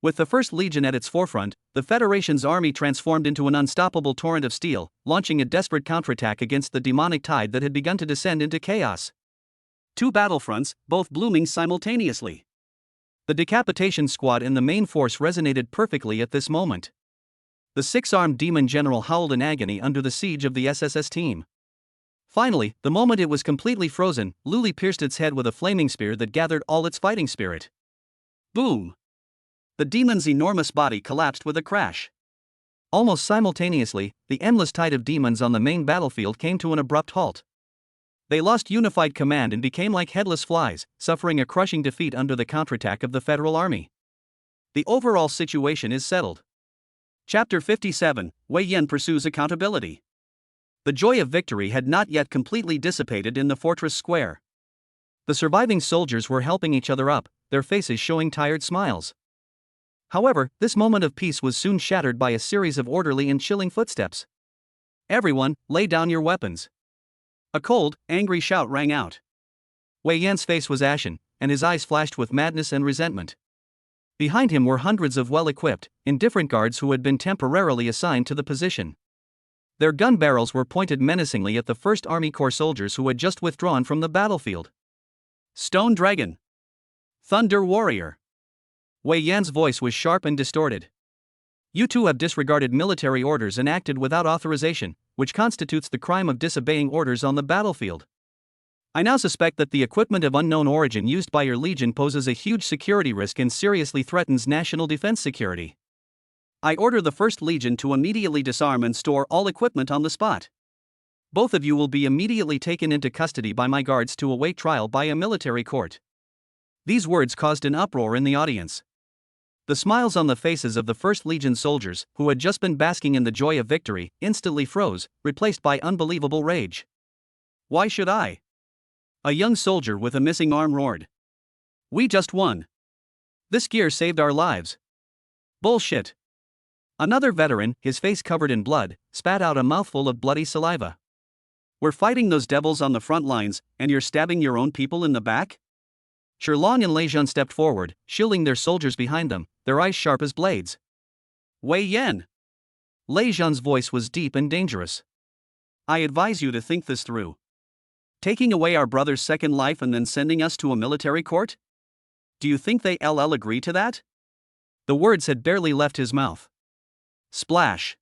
With the First Legion at its forefront, the Federation's army transformed into an unstoppable torrent of steel, launching a desperate counterattack against the demonic tide that had begun to descend into chaos. Two battlefronts, both blooming simultaneously. The decapitation squad in the main force resonated perfectly at this moment. The six-armed demon general howled in agony under the siege of the SSS team. Finally, the moment it was completely frozen, Luli pierced its head with a flaming spear that gathered all its fighting spirit. Boom! The demon's enormous body collapsed with a crash. Almost simultaneously, the endless tide of demons on the main battlefield came to an abrupt halt. They lost unified command and became like headless flies, suffering a crushing defeat under the counterattack of the Federal Army. The overall situation is settled. Chapter 57, Wei Yan pursues accountability. The joy of victory had not yet completely dissipated in the fortress square. The surviving soldiers were helping each other up, their faces showing tired smiles. However, this moment of peace was soon shattered by a series of orderly and chilling footsteps. Everyone, lay down your weapons. A cold, angry shout rang out. Wei Yan's face was ashen, and his eyes flashed with madness and resentment. Behind him were hundreds of well-equipped, indifferent guards who had been temporarily assigned to the position. Their gun barrels were pointed menacingly at the 1st Army Corps soldiers who had just withdrawn from the battlefield. Stone Dragon! Thunder Warrior! Wei Yan's voice was sharp and distorted. You two have disregarded military orders and acted without authorization, which constitutes the crime of disobeying orders on the battlefield. I now suspect that the equipment of unknown origin used by your legion poses a huge security risk and seriously threatens national defense security. I order the 1st Legion to immediately disarm and store all equipment on the spot. Both of you will be immediately taken into custody by my guards to await trial by a military court. These words caused an uproar in the audience. The smiles on the faces of the 1st Legion soldiers, who had just been basking in the joy of victory, instantly froze, replaced by unbelievable rage. Why should I? A young soldier with a missing arm roared. We just won. This gear saved our lives. Bullshit. Another veteran, his face covered in blood, spat out a mouthful of bloody saliva. We're fighting those devils on the front lines, and you're stabbing your own people in the back? Shirlong and Lei Zhan stepped forward, shielding their soldiers behind them, their eyes sharp as blades. Wei Yan! Lei Zhan's voice was deep and dangerous. I advise you to think this through. Taking away our brother's second life and then sending us to a military court? Do you think they'll agree to that? The words had barely left his mouth. Splash!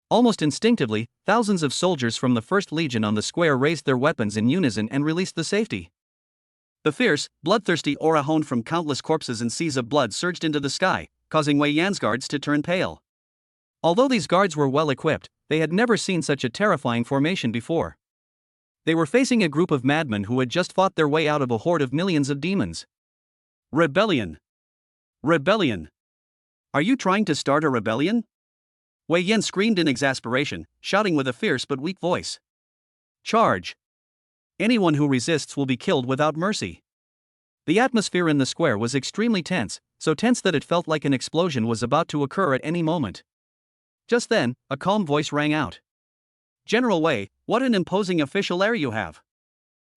Almost instinctively, thousands of soldiers from the 1st Legion on the square raised their weapons in unison and released the safety. The fierce, bloodthirsty aura honed from countless corpses and seas of blood surged into the sky, causing Wei Yan's guards to turn pale. Although these guards were well equipped, they had never seen such a terrifying formation before. They were facing a group of madmen who had just fought their way out of a horde of millions of demons. Rebellion! Rebellion! Are you trying to start a rebellion? Wei Yan screamed in exasperation, shouting with a fierce but weak voice. Charge! Anyone who resists will be killed without mercy. The atmosphere in the square was extremely tense, so tense that it felt like an explosion was about to occur at any moment. Just then, a calm voice rang out. General Wei, what an imposing official air you have.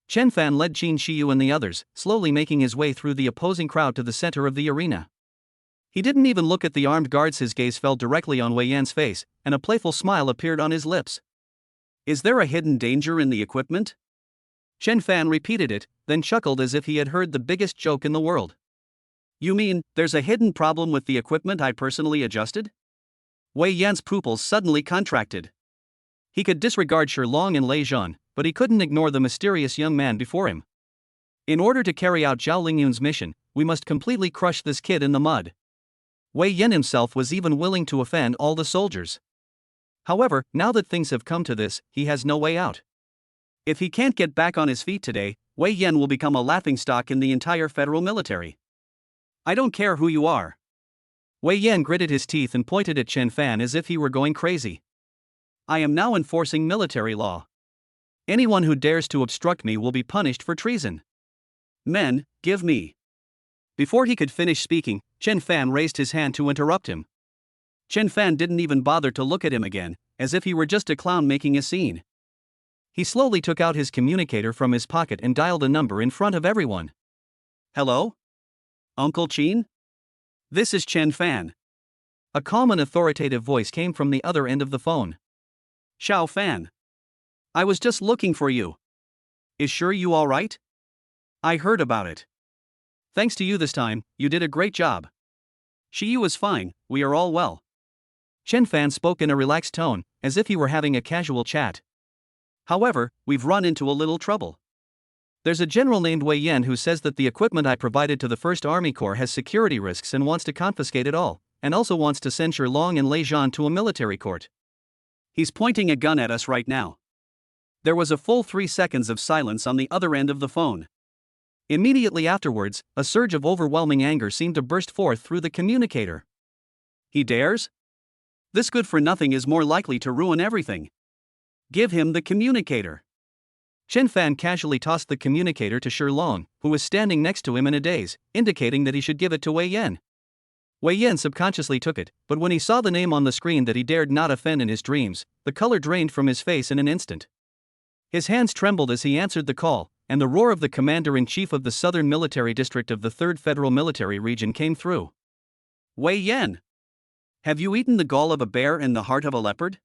Chen Fan led Qin Shiyu and the others, slowly making his way through the opposing crowd to the center of the arena. He didn't even look at the armed guards. His gaze fell directly on Wei Yan's face, and a playful smile appeared on his lips. Is there a hidden danger in the equipment? Chen Fan repeated it, then chuckled as if he had heard the biggest joke in the world. You mean, there's a hidden problem with the equipment I personally adjusted? Wei Yan's pupils suddenly contracted. He could disregard Shi Long and Lei Zhan, but he couldn't ignore the mysterious young man before him. In order to carry out Zhao Lingyun's mission, we must completely crush this kid in the mud. Wei Yan himself was even willing to offend all the soldiers. However, now that things have come to this, he has no way out. If he can't get back on his feet today, Wei Yan will become a laughingstock in the entire federal military. I don't care who you are. Wei Yan gritted his teeth and pointed at Chen Fan as if he were going crazy. I am now enforcing military law. Anyone who dares to obstruct me will be punished for treason. Men, give me. Before he could finish speaking, Chen Fan raised his hand to interrupt him. Chen Fan didn't even bother to look at him again, as if he were just a clown making a scene. He slowly took out his communicator from his pocket and dialed a number in front of everyone. Hello? Uncle Qin? This is Chen Fan. A calm and authoritative voice came from the other end of the phone. Xiao Fan. I was just looking for you. Is sure you all right? I heard about it. Thanks to you this time, you did a great job. Shiyu is fine, we are all well. Chen Fan spoke in a relaxed tone, as if he were having a casual chat. However, we've run into a little trouble. There's a general named Wei Yan who says that the equipment I provided to the 1st Army Corps has security risks and wants to confiscate it all, and also wants to send Shi Long and Lei Zhan to a military court. He's pointing a gun at us right now. There was a full 3 seconds of silence on the other end of the phone. Immediately afterwards, a surge of overwhelming anger seemed to burst forth through the communicator. He dares? This good-for-nothing is more likely to ruin everything. Give him the communicator. Chen Fan casually tossed the communicator to Shi Long, who was standing next to him in a daze, indicating that he should give it to Wei Yan. Wei Yan subconsciously took it, but when he saw the name on the screen that he dared not offend in his dreams, the color drained from his face in an instant. His hands trembled as he answered the call, and the roar of the commander-in-chief of the Southern Military District of the 3rd Federal Military Region came through. Wei Yan! Have you eaten the gall of a bear and the heart of a leopard?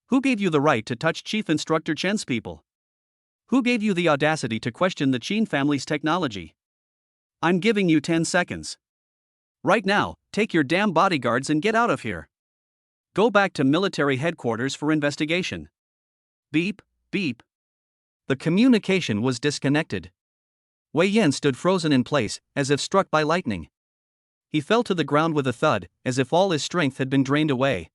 Who gave you the right to touch Chief Instructor Chen's people? Who gave you the audacity to question the Qin family's technology? I'm giving you 10 seconds. Right now, take your damn bodyguards and get out of here. Go back to military headquarters for investigation. Beep, beep. The communication was disconnected. Wei Yan stood frozen in place, as if struck by lightning. He fell to the ground with a thud, as if all his strength had been drained away.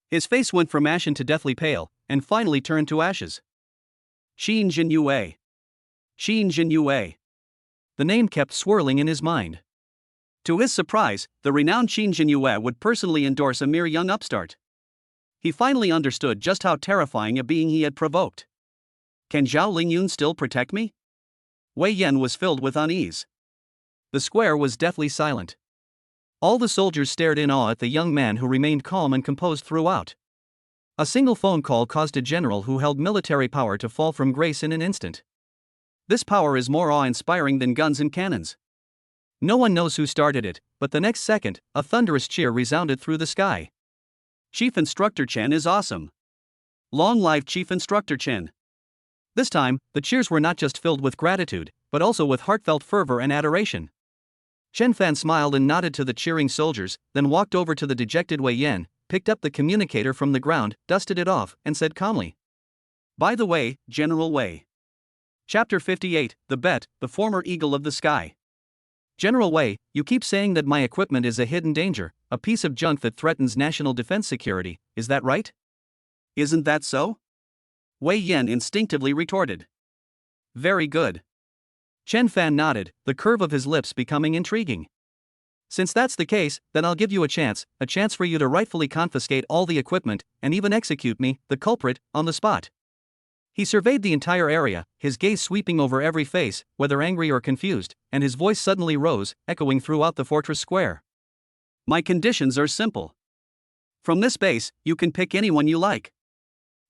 His face went from ashen to deathly pale, and finally turned to ashes. Xin Jin Yue. Xin Jin Yue. The name kept swirling in his mind. To his surprise, the renowned Xin Jin Yue would personally endorse a mere young upstart. He finally understood just how terrifying a being he had provoked. Can Zhao Lingyun still protect me? Wei Yan was filled with unease. The square was deathly silent. All the soldiers stared in awe at the young man who remained calm and composed throughout. A single phone call caused a general who held military power to fall from grace in an instant. This power is more awe-inspiring than guns and cannons. No one knows who started it, but the next second, a thunderous cheer resounded through the sky. Chief Instructor Chen is awesome. Long live Chief Instructor Chen. This time, the cheers were not just filled with gratitude, but also with heartfelt fervor and adoration. Chen Fan smiled and nodded to the cheering soldiers, then walked over to the dejected Wei Yan, picked up the communicator from the ground, dusted it off, and said calmly, "By the way, General Wei." Chapter 58, The Bet, the former Eagle of the Sky. General Wei, you keep saying that my equipment is a hidden danger, a piece of junk that threatens national defense security, is that right? Isn't that so? Wei Yan instinctively retorted. Very good. Chen Fan nodded, the curve of his lips becoming intriguing. Since that's the case, then I'll give you a chance for you to rightfully confiscate all the equipment, and even execute me, the culprit, on the spot. He surveyed the entire area, his gaze sweeping over every face, whether angry or confused, and his voice suddenly rose, echoing throughout the fortress square. My conditions are simple. From this base, you can pick anyone you like.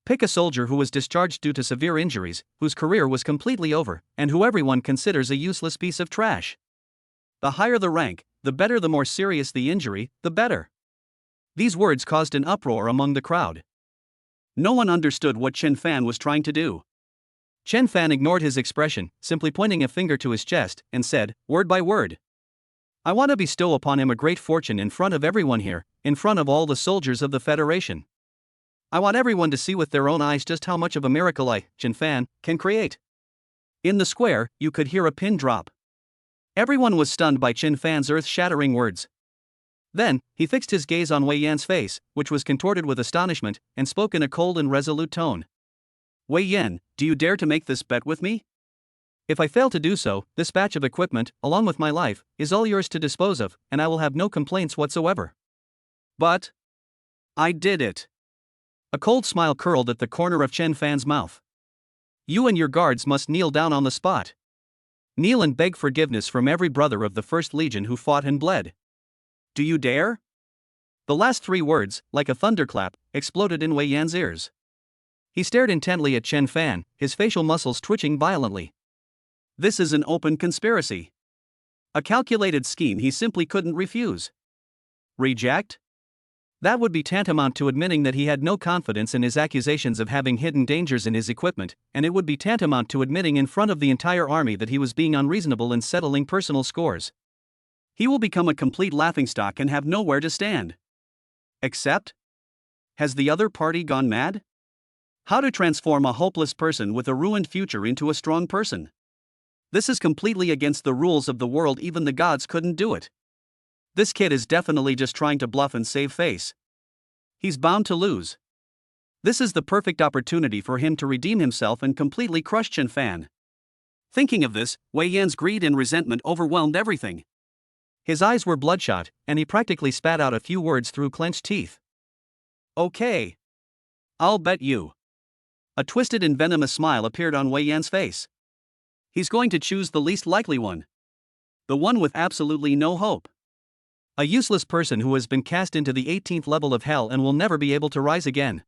Pick a soldier who was discharged due to severe injuries, whose career was completely over, and who everyone considers a useless piece of trash. The higher the rank, the better, the more serious the injury, the better. These words caused an uproar among the crowd. No one understood what Chen Fan was trying to do. Chen Fan ignored his expression, simply pointing a finger to his chest, and said, word by word, I want to bestow upon him a great fortune in front of everyone here, in front of all the soldiers of the Federation. I want everyone to see with their own eyes just how much of a miracle I, Chen Fan, can create. In the square, you could hear a pin drop. Everyone was stunned by Chen Fan's earth-shattering words. Then, he fixed his gaze on Wei Yan's face, which was contorted with astonishment, and spoke in a cold and resolute tone. Wei Yan, do you dare to make this bet with me? If I fail to do so, this batch of equipment, along with my life, is all yours to dispose of, and I will have no complaints whatsoever. But I did it. A cold smile curled at the corner of Chen Fan's mouth. You and your guards must kneel down on the spot. Kneel and beg forgiveness from every brother of the First Legion who fought and bled. Do you dare? The last three words, like a thunderclap, exploded in Wei Yan's ears. He stared intently at Chen Fan, his facial muscles twitching violently. This is an open conspiracy. A calculated scheme he simply couldn't refuse. Reject? That would be tantamount to admitting that he had no confidence in his accusations of having hidden dangers in his equipment, and it would be tantamount to admitting in front of the entire army that he was being unreasonable in settling personal scores. He will become a complete laughingstock and have nowhere to stand. Except? Has the other party gone mad? How to transform a hopeless person with a ruined future into a strong person? This is completely against the rules of the world. Even the gods couldn't do it. This kid is definitely just trying to bluff and save face. He's bound to lose. This is the perfect opportunity for him to redeem himself and completely crush Chen Fan. Thinking of this, Wei Yan's greed and resentment overwhelmed everything. His eyes were bloodshot, and he practically spat out a few words through clenched teeth. Okay. I'll bet you. A twisted and venomous smile appeared on Wei Yan's face. He's going to choose the least likely one. The one with absolutely no hope. A useless person who has been cast into the 18th level of hell and will never be able to rise again.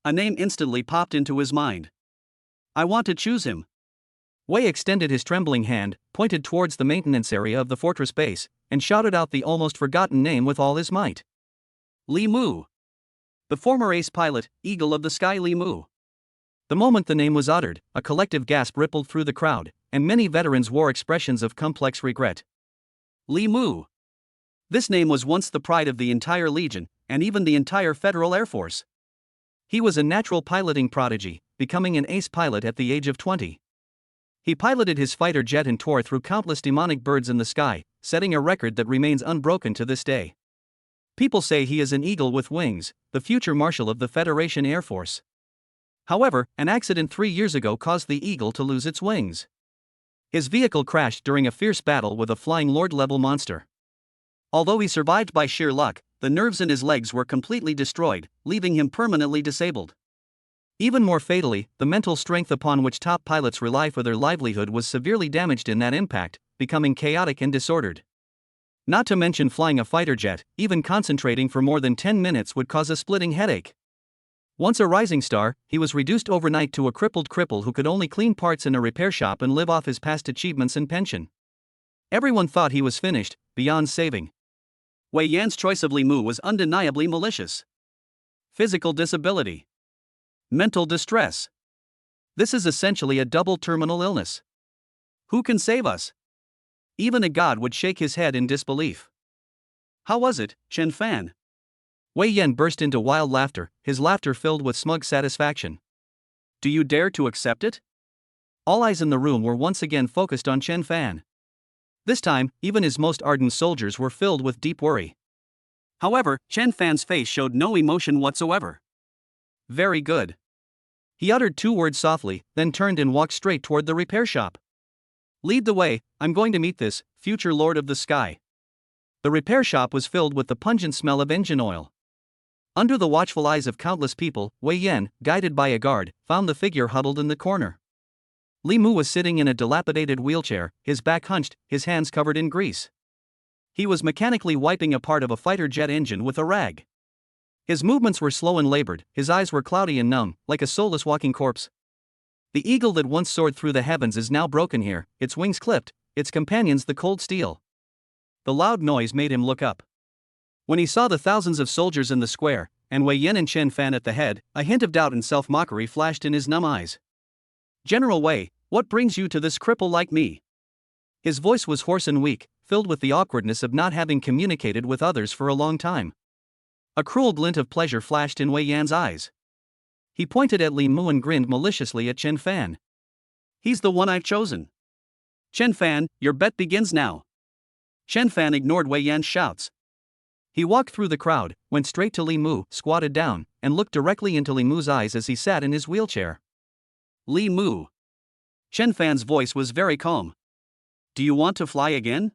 A name instantly popped into his mind. I want to choose him. Wei extended his trembling hand, pointed towards the maintenance area of the fortress base, and shouted out the almost forgotten name with all his might. Li Mu. The former ace pilot, Eagle of the Sky Li Mu. The moment the name was uttered, a collective gasp rippled through the crowd, and many veterans wore expressions of complex regret. Li Mu. This name was once the pride of the entire Legion, and even the entire Federal Air Force. He was a natural piloting prodigy, becoming an ace pilot at the age of 20. He piloted his fighter jet and tore through countless demonic birds in the sky, setting a record that remains unbroken to this day. People say he is an eagle with wings, the future marshal of the Federation Air Force. However, an accident 3 years ago caused the eagle to lose its wings. His vehicle crashed during a fierce battle with a flying Lord-level monster. Although he survived by sheer luck, the nerves in his legs were completely destroyed, leaving him permanently disabled. Even more fatally, the mental strength upon which top pilots rely for their livelihood was severely damaged in that impact, becoming chaotic and disordered. Not to mention flying a fighter jet, even concentrating for more than 10 minutes would cause a splitting headache. Once a rising star, he was reduced overnight to a crippled cripple who could only clean parts in a repair shop and live off his past achievements and pension. Everyone thought he was finished, beyond saving. Wei Yan's choice of Li Mu was undeniably malicious. Physical disability. Mental distress. This is essentially a double terminal illness. Who can save us? Even a god would shake his head in disbelief. How was it, Chen Fan? Wei Yan burst into wild laughter, his laughter filled with smug satisfaction. Do you dare to accept it? All eyes in the room were once again focused on Chen Fan. This time, even his most ardent soldiers were filled with deep worry. However, Chen Fan's face showed no emotion whatsoever. Very good. He uttered 2 words softly, then turned and walked straight toward the repair shop. Lead the way, I'm going to meet this future Lord of the Sky. The repair shop was filled with the pungent smell of engine oil. Under the watchful eyes of countless people, Wei Yan, guided by a guard, found the figure huddled in the corner. Li Mu was sitting in a dilapidated wheelchair, his back hunched, his hands covered in grease. He was mechanically wiping a part of a fighter jet engine with a rag. His movements were slow and labored, his eyes were cloudy and numb, like a soulless walking corpse. The eagle that once soared through the heavens is now broken here, its wings clipped, its companions the cold steel. the loud noise made him look up. When he saw the thousands of soldiers in the square, and Wei Yan and Chen Fan at the head, a hint of doubt and self-mockery flashed in his numb eyes. "General Wei, what brings you to this cripple like me?" His voice was hoarse and weak, filled with the awkwardness of not having communicated with others for a long time. A cruel glint of pleasure flashed in Wei Yan's eyes. He pointed at Li Mu and grinned maliciously at Chen Fan. "He's the one I've chosen. Chen Fan, your bet begins now." Chen Fan ignored Wei Yan's shouts. He walked through the crowd, went straight to Li Mu, squatted down, and looked directly into Li Mu's eyes as he sat in his wheelchair. "Li Mu." Chen Fan's voice was very calm. "Do you want to fly again?"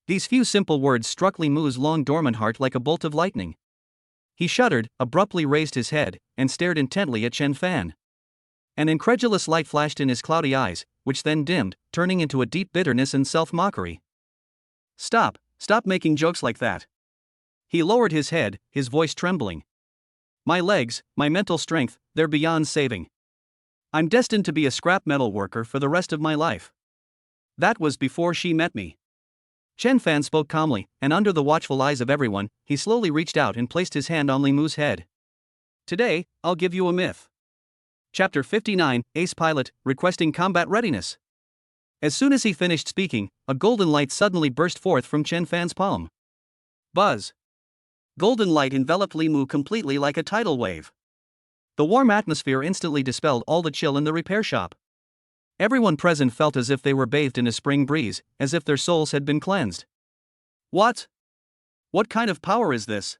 These few simple words struck Li Mu's long dormant heart like a bolt of lightning. He shuddered, abruptly raised his head, and stared intently at Chen Fan. An incredulous light flashed in his cloudy eyes, which then dimmed, turning into a deep bitterness and self-mockery. Stop making jokes like that." He lowered his head, his voice trembling. "My legs, my mental strength, they're beyond saving. I'm destined to be a scrap metal worker for the rest of my life." That was before she met me. Chen Fan spoke calmly, and under the watchful eyes of everyone, he slowly reached out and placed his hand on Li Mu's head. "Today, I'll give you a myth." Chapter 59, Ace Pilot, Requesting Combat Readiness. As soon as he finished speaking, a golden light suddenly burst forth from Chen Fan's palm. Buzz! Golden light enveloped Li Mu completely like a tidal wave. The warm atmosphere instantly dispelled all the chill in the repair shop. Everyone present felt as if they were bathed in a spring breeze, as if their souls had been cleansed. "What? What kind of power is this?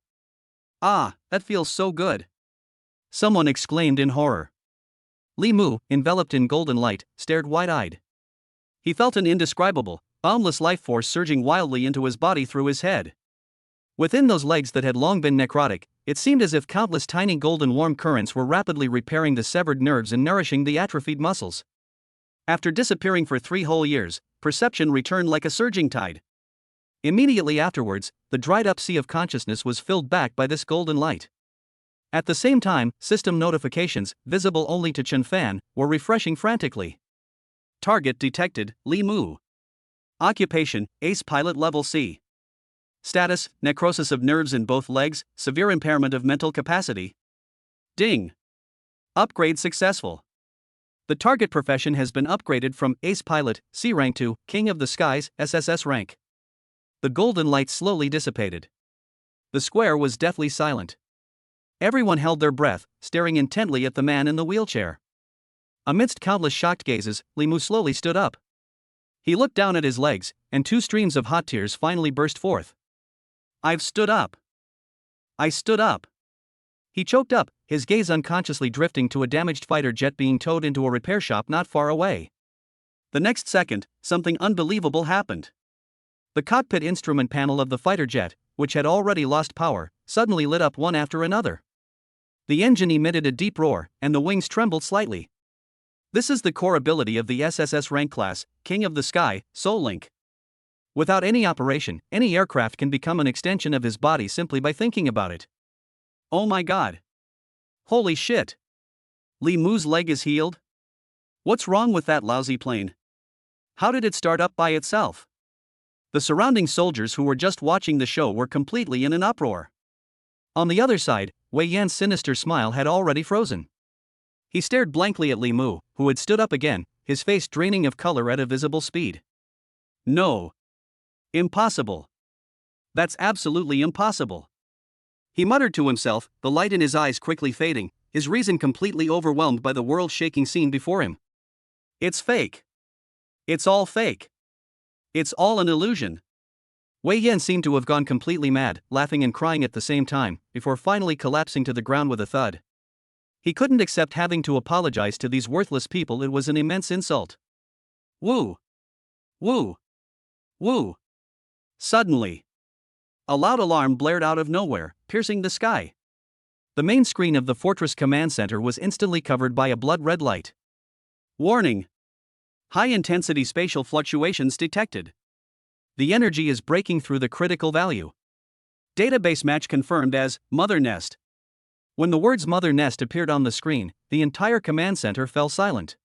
Ah, that feels so good!" someone exclaimed in horror. Li Mu, enveloped in golden light, stared wide-eyed. He felt an indescribable, boundless life force surging wildly into his body through his head. Within those legs that had long been necrotic, it seemed as if countless tiny golden warm currents were rapidly repairing the severed nerves and nourishing the atrophied muscles. After disappearing for 3 whole years, perception returned like a surging tide. Immediately afterwards, the dried-up sea of consciousness was filled back by this golden light. At the same time, system notifications, visible only to Chen Fan, were refreshing frantically. Target detected, Li Mu. Occupation, Ace Pilot Level C. Status, necrosis of nerves in both legs, severe impairment of mental capacity. Ding. Upgrade successful. The target profession has been upgraded from Ace Pilot, C rank to King of the Skies, SSS rank. The golden light slowly dissipated. The square was deathly silent. Everyone held their breath, staring intently at the man in the wheelchair. Amidst countless shocked gazes, Li Mu slowly stood up. He looked down at his legs, and 2 streams of hot tears finally burst forth. "I've stood up. I stood up." He choked up, his gaze unconsciously drifting to a damaged fighter jet being towed into a repair shop not far away. The next second, something unbelievable happened. The cockpit instrument panel of the fighter jet, which had already lost power, suddenly lit up one after another. The engine emitted a deep roar, and the wings trembled slightly. This is the core ability of the SSS rank class, King of the Sky, Soul Link. Without any operation, any aircraft can become an extension of his body simply by thinking about it. Oh my god. Holy shit. Li Mu's leg is healed? What's wrong with that lousy plane? How did it start up by itself? The surrounding soldiers who were just watching the show were completely in an uproar. On the other side, Wei Yan's sinister smile had already frozen. He stared blankly at Li Mu, who had stood up again, his face draining of color at a visible speed. No. Impossible. That's absolutely impossible. He muttered to himself, the light in his eyes quickly fading, his reason completely overwhelmed by the world-shaking scene before him. It's fake. It's all fake. It's all an illusion. Wei Yan seemed to have gone completely mad, laughing and crying at the same time, before finally collapsing to the ground with a thud. He couldn't accept having to apologize to these worthless people. It was an immense insult. Woo! Woo! Woo! Suddenly, a loud alarm blared out of nowhere, piercing the sky. The main screen of the Fortress Command Center was instantly covered by a blood-red light. Warning! High-intensity spatial fluctuations detected. The energy is breaking through the critical value. Database match confirmed as Mother Nest. When the words Mother Nest appeared on the screen, the entire command center fell silent.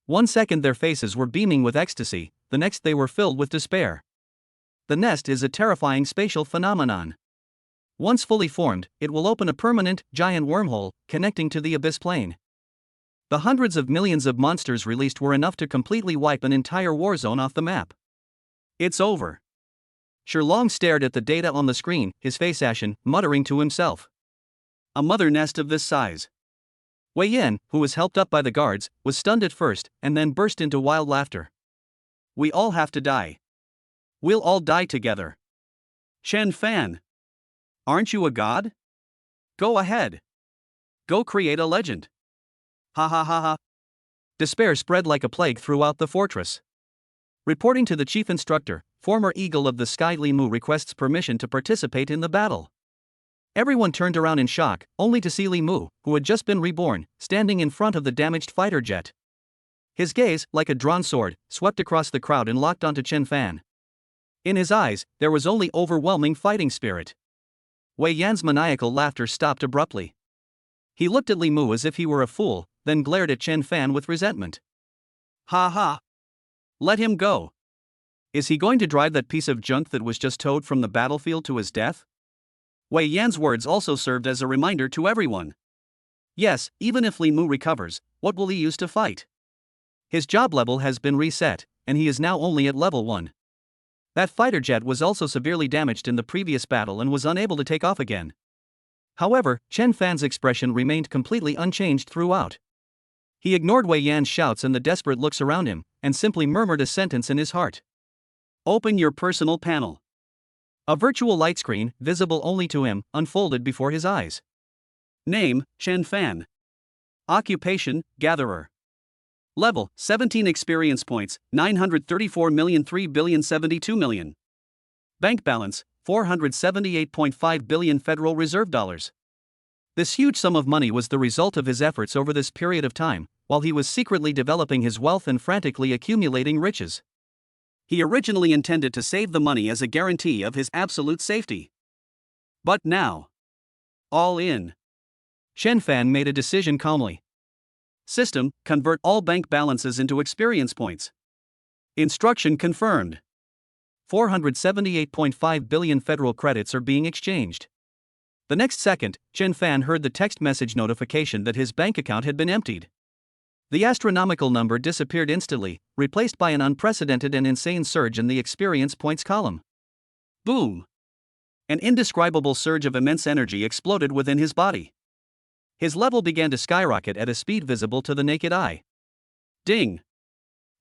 1 second their faces were beaming with ecstasy, the next they were filled with despair. The nest is a terrifying spatial phenomenon. Once fully formed, it will open a permanent, giant wormhole, connecting to the abyss plane. The hundreds of millions of monsters released were enough to completely wipe an entire war zone off the map. It's over. Sherlong stared at the data on the screen, his face ashen, muttering to himself. A mother nest of this size. Wei Yan, who was helped up by the guards, was stunned at first, and then burst into wild laughter. We all have to die. We'll all die together. Chen Fan. Aren't you a god? Go ahead. Go create a legend. Ha ha ha ha. Despair spread like a plague throughout the fortress. Reporting to the chief instructor, former Eagle of the Sky Li Mu requests permission to participate in the battle. Everyone turned around in shock, only to see Li Mu, who had just been reborn, standing in front of the damaged fighter jet. His gaze, like a drawn sword, swept across the crowd and locked onto Chen Fan. In his eyes, there was only overwhelming fighting spirit. Wei Yan's maniacal laughter stopped abruptly. He looked at Li Mu as if he were a fool, then glared at Chen Fan with resentment. Ha ha! Let him go! Is he going to drive that piece of junk that was just towed from the battlefield to his death? Wei Yan's words also served as a reminder to everyone. Yes, even if Li Mu recovers, what will he use to fight? His job level has been reset, and he is now only at level 1. That fighter jet was also severely damaged in the previous battle and was unable to take off again. However, Chen Fan's expression remained completely unchanged throughout. He ignored Wei Yan's shouts and the desperate looks around him, and simply murmured a sentence in his heart. Open your personal panel. A virtual light screen, visible only to him, unfolded before his eyes. Name, Chen Fan. Occupation, Gatherer. Level, 17 experience points, 934,003,072,000,000. Bank balance, 478.5 billion Federal Reserve dollars. This huge sum of money was the result of his efforts over this period of time, while he was secretly developing his wealth and frantically accumulating riches. He originally intended to save the money as a guarantee of his absolute safety. But now, all in. Chen Fan made a decision calmly. System, convert all bank balances into experience points. Instruction confirmed. 478.5 billion federal credits are being exchanged. The next second, Chen Fan heard the text message notification that his bank account had been emptied. The astronomical number disappeared instantly, replaced by an unprecedented and insane surge in the experience points column. Boom! An indescribable surge of immense energy exploded within his body. His level began to skyrocket at a speed visible to the naked eye. Ding!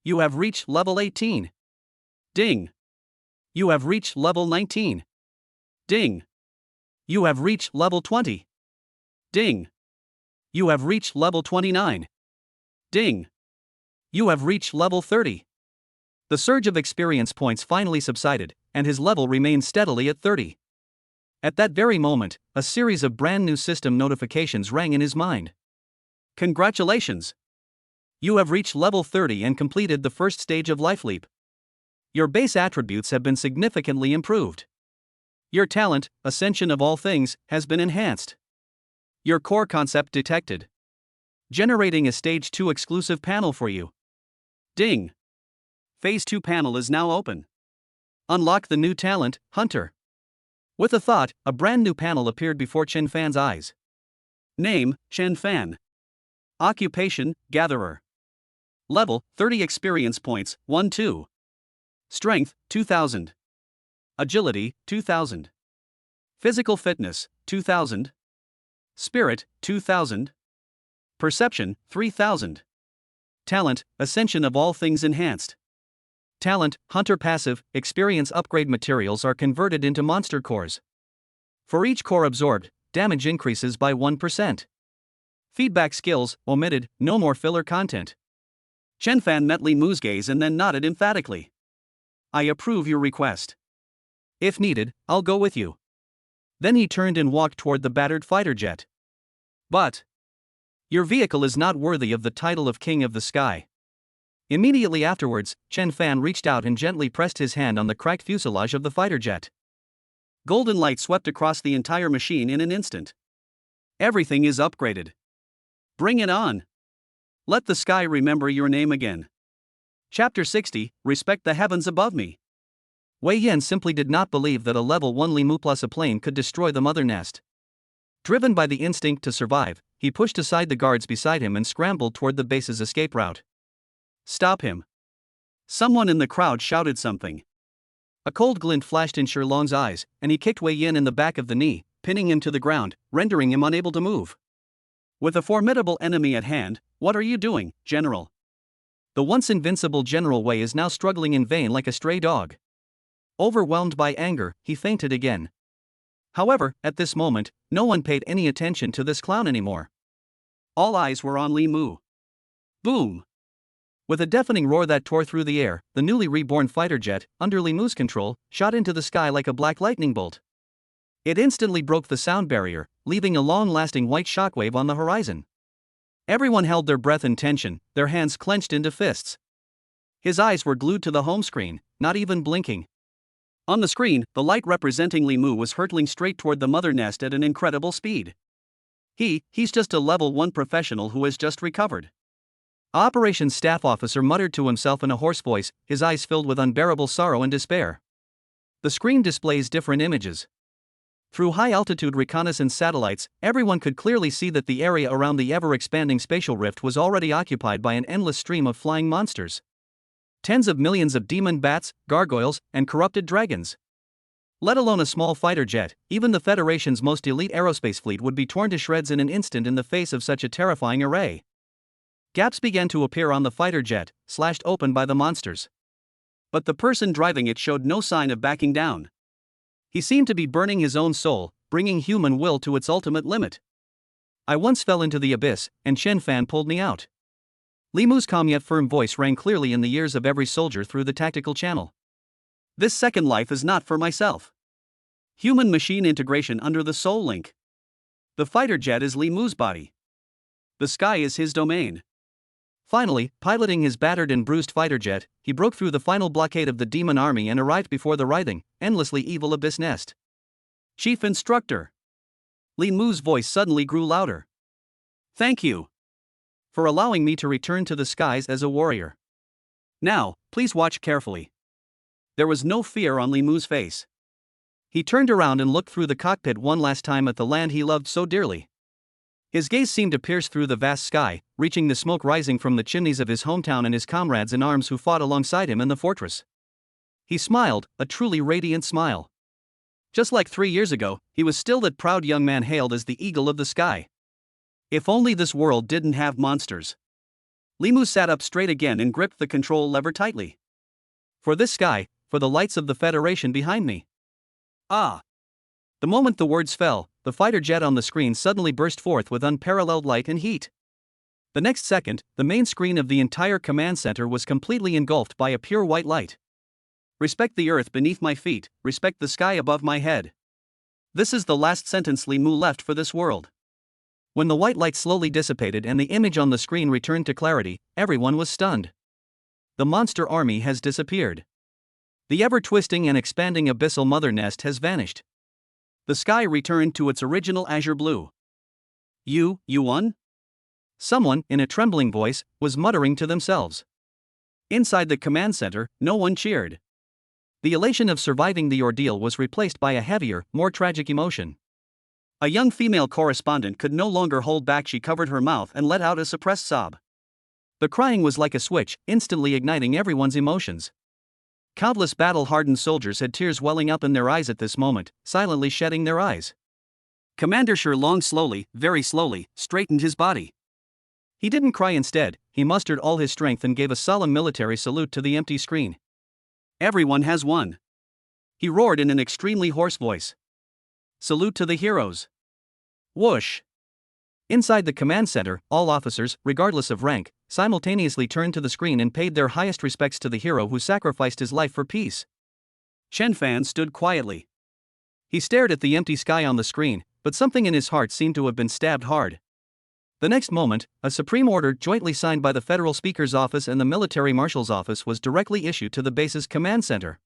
You have reached level 18. Ding! You have reached level 19. Ding! You have reached level 20. Ding! You have reached level 29. Ding! You have reached level 30. The surge of experience points finally subsided, and his level remained steadily at 30. At that very moment, a series of brand new system notifications rang in his mind. Congratulations! You have reached level 30 and completed the first stage of Life Leap. Your base attributes have been significantly improved. Your talent, Ascension of All Things, has been enhanced. Your core concept detected. Generating a Stage 2 exclusive panel for you. Ding! Phase 2 panel is now open. Unlock the new talent, Hunter. With a thought, a brand new panel appeared before Chen Fan's eyes. Name, Chen Fan. Occupation, Gatherer. Level, 30 experience points, 1-2. Strength, 2000. Agility, 2000. Physical fitness, 2000. Spirit, 2000. Perception, 3000. Talent, Ascension of All Things enhanced. Talent, Hunter passive, experience upgrade materials are converted into monster cores. For each core absorbed, damage increases by 1%. Feedback skills, omitted, no more filler content. Chen Fan met Li Mu's gaze and then nodded emphatically. I approve your request. If needed, I'll go with you. Then he turned and walked toward the battered fighter jet. But your vehicle is not worthy of the title of King of the Sky. Immediately afterwards, Chen Fan reached out and gently pressed his hand on the cracked fuselage of the fighter jet. Golden light swept across the entire machine in an instant. Everything is upgraded. Bring it on. Let the sky remember your name again. Chapter 60, Respect the Heavens Above Me. Wei Yan simply did not believe that a level 1 Limu plus a plane could destroy the mother nest. Driven by the instinct to survive, he pushed aside the guards beside him and scrambled toward the base's escape route. Stop him! Someone in the crowd shouted something. A cold glint flashed in Shilong's eyes, and he kicked Wei Yan in the back of the knee, pinning him to the ground, rendering him unable to move. With a formidable enemy at hand, what are you doing, General? The once invincible General Wei is now struggling in vain like a stray dog. Overwhelmed by anger, he fainted again. However, at this moment, no one paid any attention to this clown anymore. All eyes were on Li Mu. Boom! With a deafening roar that tore through the air, the newly reborn fighter jet, under Li Mu's control, shot into the sky like a black lightning bolt. It instantly broke the sound barrier, leaving a long-lasting white shockwave on the horizon. Everyone held their breath in tension, their hands clenched into fists. His eyes were glued to the home screen, not even blinking. On the screen, the light representing Li Mu was hurtling straight toward the mother nest at an incredible speed. He's just a level 1 professional who has just recovered. Operations staff officer muttered to himself in a hoarse voice, his eyes filled with unbearable sorrow and despair. The screen displays different images. Through high-altitude reconnaissance satellites, everyone could clearly see that the area around the ever-expanding spatial rift was already occupied by an endless stream of flying monsters. Tens of millions of demon bats, gargoyles, and corrupted dragons. Let alone a small fighter jet, even the Federation's most elite aerospace fleet would be torn to shreds in an instant in the face of such a terrifying array. Gaps began to appear on the fighter jet, slashed open by the monsters. But the person driving it showed no sign of backing down. He seemed to be burning his own soul, bringing human will to its ultimate limit. I once fell into the abyss, and Shen Fan pulled me out. Li Mu's calm yet firm voice rang clearly in the ears of every soldier through the tactical channel. This second life is not for myself. Human-machine integration under the Soul Link. The fighter jet is Li Mu's body. The sky is his domain. Finally, piloting his battered and bruised fighter jet, he broke through the final blockade of the demon army and arrived before the writhing, endlessly evil abyss nest. Chief Instructor! Li Mu's voice suddenly grew louder. Thank you for allowing me to return to the skies as a warrior. Now, please watch carefully. There was no fear on Li Mu's face. He turned around and looked through the cockpit one last time at the land he loved so dearly. His gaze seemed to pierce through the vast sky, reaching the smoke rising from the chimneys of his hometown and his comrades in arms who fought alongside him in the fortress. He smiled, a truly radiant smile. Just like 3 years ago, he was still that proud young man hailed as the eagle of the sky. If only this world didn't have monsters. Li Mu sat up straight again and gripped the control lever tightly. For this sky, for the lights of the Federation behind me. Ah! The moment the words fell, the fighter jet on the screen suddenly burst forth with unparalleled light and heat. The next second, the main screen of the entire command center was completely engulfed by a pure white light. Respect the earth beneath my feet, respect the sky above my head. This is the last sentence Li Mu left for this world. When the white light slowly dissipated and the image on the screen returned to clarity, everyone was stunned. The monster army has disappeared. The ever-twisting and expanding abyssal mother nest has vanished. The sky returned to its original azure blue. You won? Someone, in a trembling voice, was muttering to themselves. Inside the command center, no one cheered. The elation of surviving the ordeal was replaced by a heavier, more tragic emotion. A young female correspondent could no longer hold back. She covered her mouth and let out a suppressed sob. The crying was like a switch, instantly igniting everyone's emotions. Countless battle-hardened soldiers had tears welling up in their eyes at this moment, silently shedding their eyes. Commander Shilong slowly, very slowly, straightened his body. He didn't cry instead, he mustered all his strength and gave a solemn military salute to the empty screen. Everyone has won. He roared in an extremely hoarse voice. Salute to the heroes. Whoosh! Inside the command center, all officers, regardless of rank, simultaneously turned to the screen and paid their highest respects to the hero who sacrificed his life for peace. Chen Fan stood quietly. He stared at the empty sky on the screen, but something in his heart seemed to have been stabbed hard. The next moment, a supreme order jointly signed by the Federal Speaker's Office and the Military Marshal's Office was directly issued to the base's command center.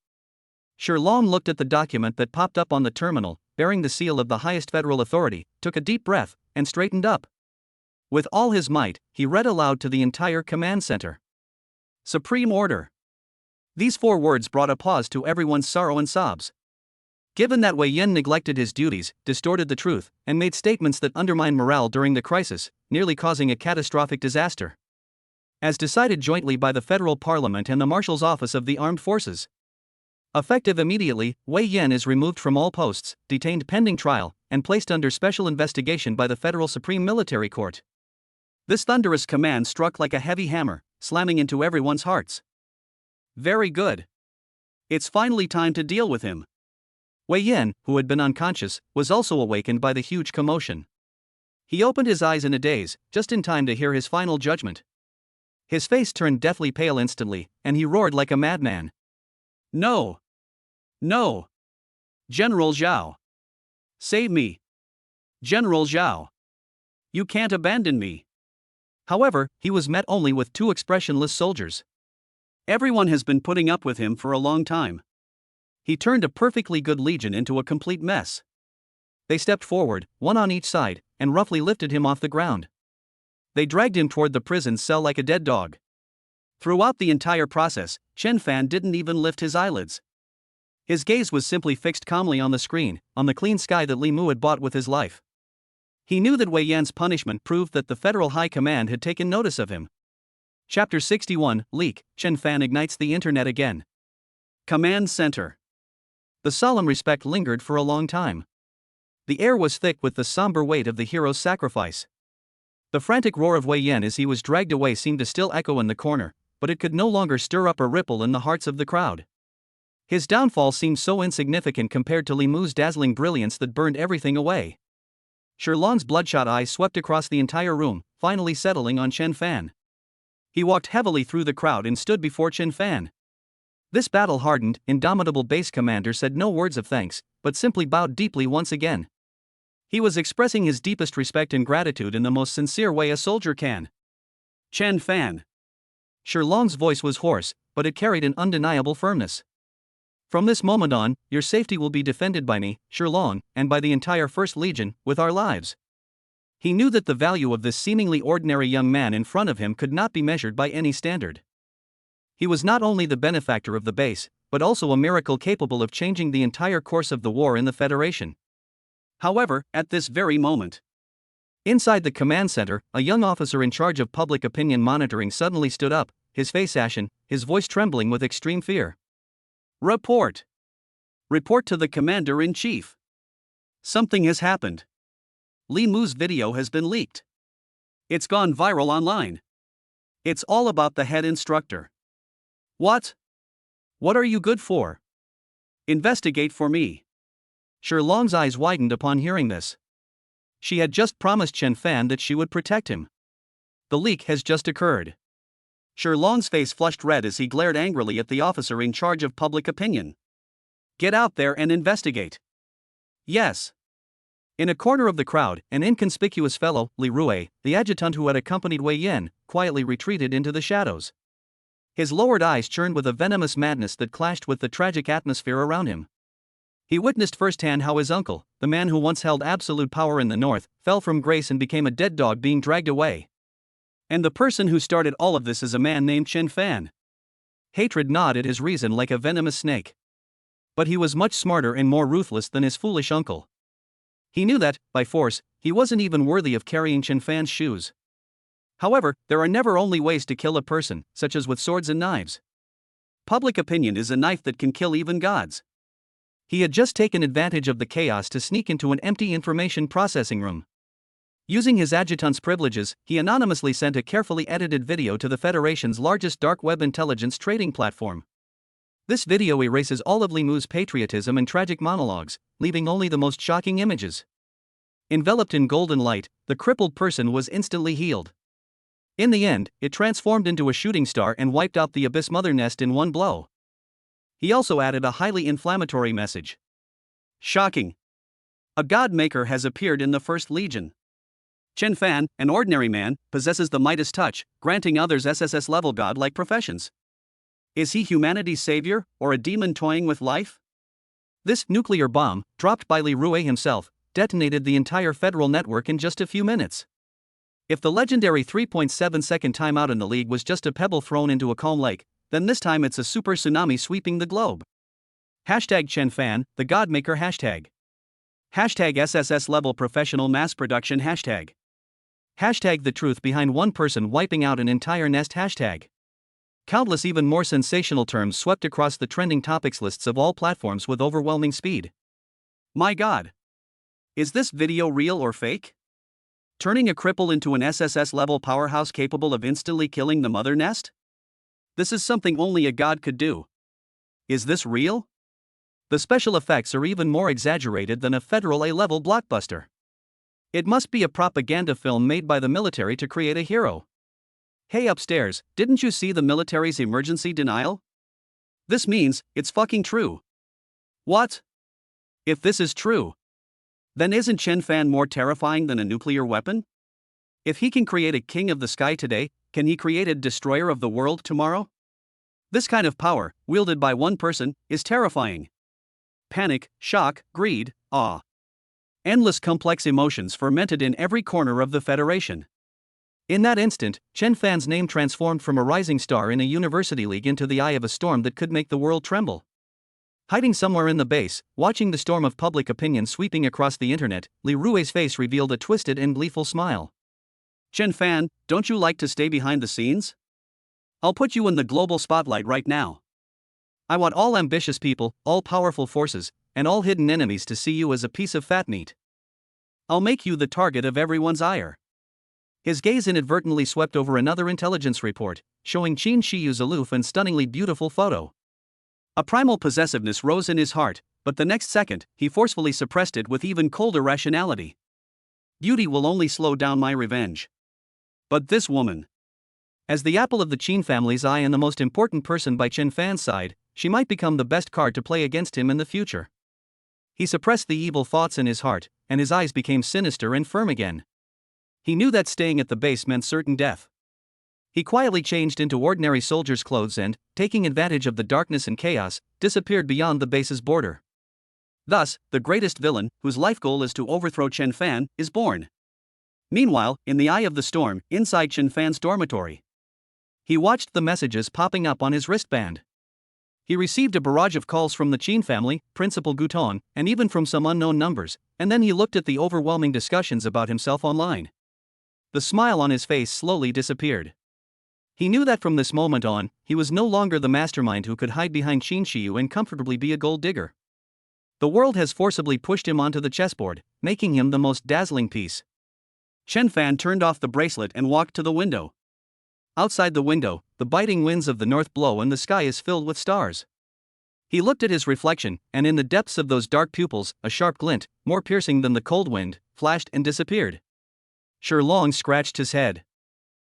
Shilong looked at the document that popped up on the terminal, bearing the seal of the highest federal authority, took a deep breath, and straightened up. With all his might, he read aloud to the entire command center. Supreme Order. These 4 words brought a pause to everyone's sorrow and sobs. Given that Wei Yan neglected his duties, distorted the truth, and made statements that undermined morale during the crisis, nearly causing a catastrophic disaster. As decided jointly by the Federal Parliament and the Marshal's Office of the Armed Forces. Effective immediately, Wei Yan is removed from all posts, detained pending trial, and placed under special investigation by the Federal Supreme Military Court. This thunderous command struck like a heavy hammer, slamming into everyone's hearts. Very good. It's finally time to deal with him. Wei Yan, who had been unconscious, was also awakened by the huge commotion. He opened his eyes in a daze, just in time to hear his final judgment. His face turned deathly pale instantly, and he roared like a madman. No! No! General Zhao! Save me! General Zhao! You can't abandon me! However, he was met only with 2 expressionless soldiers. Everyone has been putting up with him for a long time. He turned a perfectly good legion into a complete mess. They stepped forward, 1 on each side, and roughly lifted him off the ground. They dragged him toward the prison cell like a dead dog. Throughout the entire process, Chen Fan didn't even lift his eyelids. His gaze was simply fixed calmly on the screen, on the clean sky that Li Mu had bought with his life. He knew that Wei Yan's punishment proved that the Federal High Command had taken notice of him. Chapter 61, Leak, Chen Fan ignites the internet again. Command Center. The solemn respect lingered for a long time. The air was thick with the somber weight of the hero's sacrifice. The frantic roar of Wei Yan as he was dragged away seemed to still echo in the corner, but it could no longer stir up a ripple in the hearts of the crowd. His downfall seemed so insignificant compared to Li Mu's dazzling brilliance that burned everything away. Sherlong's bloodshot eyes swept across the entire room, finally settling on Chen Fan. He walked heavily through the crowd and stood before Chen Fan. This battle-hardened, indomitable base commander said no words of thanks, but simply bowed deeply once again. He was expressing his deepest respect and gratitude in the most sincere way a soldier can. Chen Fan. Sherlong's voice was hoarse, but it carried an undeniable firmness. From this moment on, your safety will be defended by me, Sherlong, and by the entire First Legion, with our lives. He knew that the value of this seemingly ordinary young man in front of him could not be measured by any standard. He was not only the benefactor of the base, but also a miracle capable of changing the entire course of the war in the Federation. However, at this very moment, inside the command center, a young officer in charge of public opinion monitoring suddenly stood up, his face ashen, his voice trembling with extreme fear. Report! Report to the Commander-in-Chief. Something has happened. Li Mu's video has been leaked. It's gone viral online. It's all about the head instructor. What? What are you good for? Investigate for me. Sherlong's eyes widened upon hearing this. She had just promised Chen Fan that she would protect him. The leak has just occurred. Sherlong's face flushed red as he glared angrily at the officer in charge of public opinion. Get out there and investigate. Yes. In a corner of the crowd, an inconspicuous fellow, Li Rui, the adjutant who had accompanied Wei Yan, quietly retreated into the shadows. His lowered eyes churned with a venomous madness that clashed with the tragic atmosphere around him. He witnessed firsthand how his uncle, the man who once held absolute power in the north, fell from grace and became a dead dog being dragged away. And the person who started all of this is a man named Chen Fan. Hatred gnawed at his reason like a venomous snake. But he was much smarter and more ruthless than his foolish uncle. He knew that, by force, he wasn't even worthy of carrying Chen Fan's shoes. However, there are never only ways to kill a person, such as with swords and knives. Public opinion is a knife that can kill even gods. He had just taken advantage of the chaos to sneak into an empty information processing room. Using his adjutant's privileges, he anonymously sent a carefully edited video to the Federation's largest dark web intelligence trading platform. This video erases all of Li Mu's patriotism and tragic monologues, leaving only the most shocking images. Enveloped in golden light, the crippled person was instantly healed. In the end, it transformed into a shooting star and wiped out the Abyss Mother Nest in one blow. He also added a highly inflammatory message. Shocking! A God Maker has appeared in the First Legion. Chen Fan, an ordinary man, possesses the Midas touch, granting others SSS-level god-like professions. Is he humanity's savior, or a demon toying with life? This nuclear bomb, dropped by Li Rui himself, detonated the entire federal network in just a few minutes. If the legendary 3.7-second timeout in the league was just a pebble thrown into a calm lake, then this time it's a super tsunami sweeping the globe. Hashtag Chen Fan, the Godmaker hashtag. Hashtag SSS level professional mass production hashtag. Hashtag the truth behind one person wiping out an entire nest hashtag. Countless even more sensational terms swept across the trending topics lists of all platforms with overwhelming speed. My God! Is this video real or fake? Turning a cripple into an SSS level powerhouse capable of instantly killing the mother nest? This is something only a god could do. Is this real? The special effects are even more exaggerated than a federal A-level blockbuster. It must be a propaganda film made by the military to create a hero. Hey upstairs, didn't you see the military's emergency denial? This means, it's fucking true. What? If this is true, then isn't Chen Fan more terrifying than a nuclear weapon? If he can create a king of the sky today, can he create a destroyer of the world tomorrow? This kind of power, wielded by one person, is terrifying. Panic, shock, greed, awe. Endless complex emotions fermented in every corner of the Federation. In that instant, Chen Fan's name transformed from a rising star in a university league into the eye of a storm that could make the world tremble. Hiding somewhere in the base, watching the storm of public opinion sweeping across the internet, Li Rui's face revealed a twisted and gleeful smile. Chen Fan, don't you like to stay behind the scenes? I'll put you in the global spotlight right now. I want all ambitious people, all powerful forces, and all hidden enemies to see you as a piece of fat meat. I'll make you the target of everyone's ire. His gaze inadvertently swept over another intelligence report, showing Qin Shiyu's aloof and stunningly beautiful photo. A primal possessiveness rose in his heart, but the next second, he forcefully suppressed it with even colder rationality. Beauty will only slow down my revenge. But this woman. As the apple of the Qin family's eye and the most important person by Chen Fan's side, she might become the best card to play against him in the future. He suppressed the evil thoughts in his heart, and his eyes became sinister and firm again. He knew that staying at the base meant certain death. He quietly changed into ordinary soldier's clothes and, taking advantage of the darkness and chaos, disappeared beyond the base's border. Thus, the greatest villain, whose life goal is to overthrow Chen Fan, is born. Meanwhile, in the eye of the storm, inside Chen Fan's dormitory, he watched the messages popping up on his wristband. He received a barrage of calls from the Qin family, Principal Guton, and even from some unknown numbers, and then he looked at the overwhelming discussions about himself online. The smile on his face slowly disappeared. He knew that from this moment on, he was no longer the mastermind who could hide behind Qin Shiyu and comfortably be a gold digger. The world has forcibly pushed him onto the chessboard, making him the most dazzling piece. Chen Fan turned off the bracelet and walked to the window. Outside the window, the biting winds of the north blow and the sky is filled with stars. He looked at his reflection, and in the depths of those dark pupils, a sharp glint, more piercing than the cold wind, flashed and disappeared. Long scratched his head.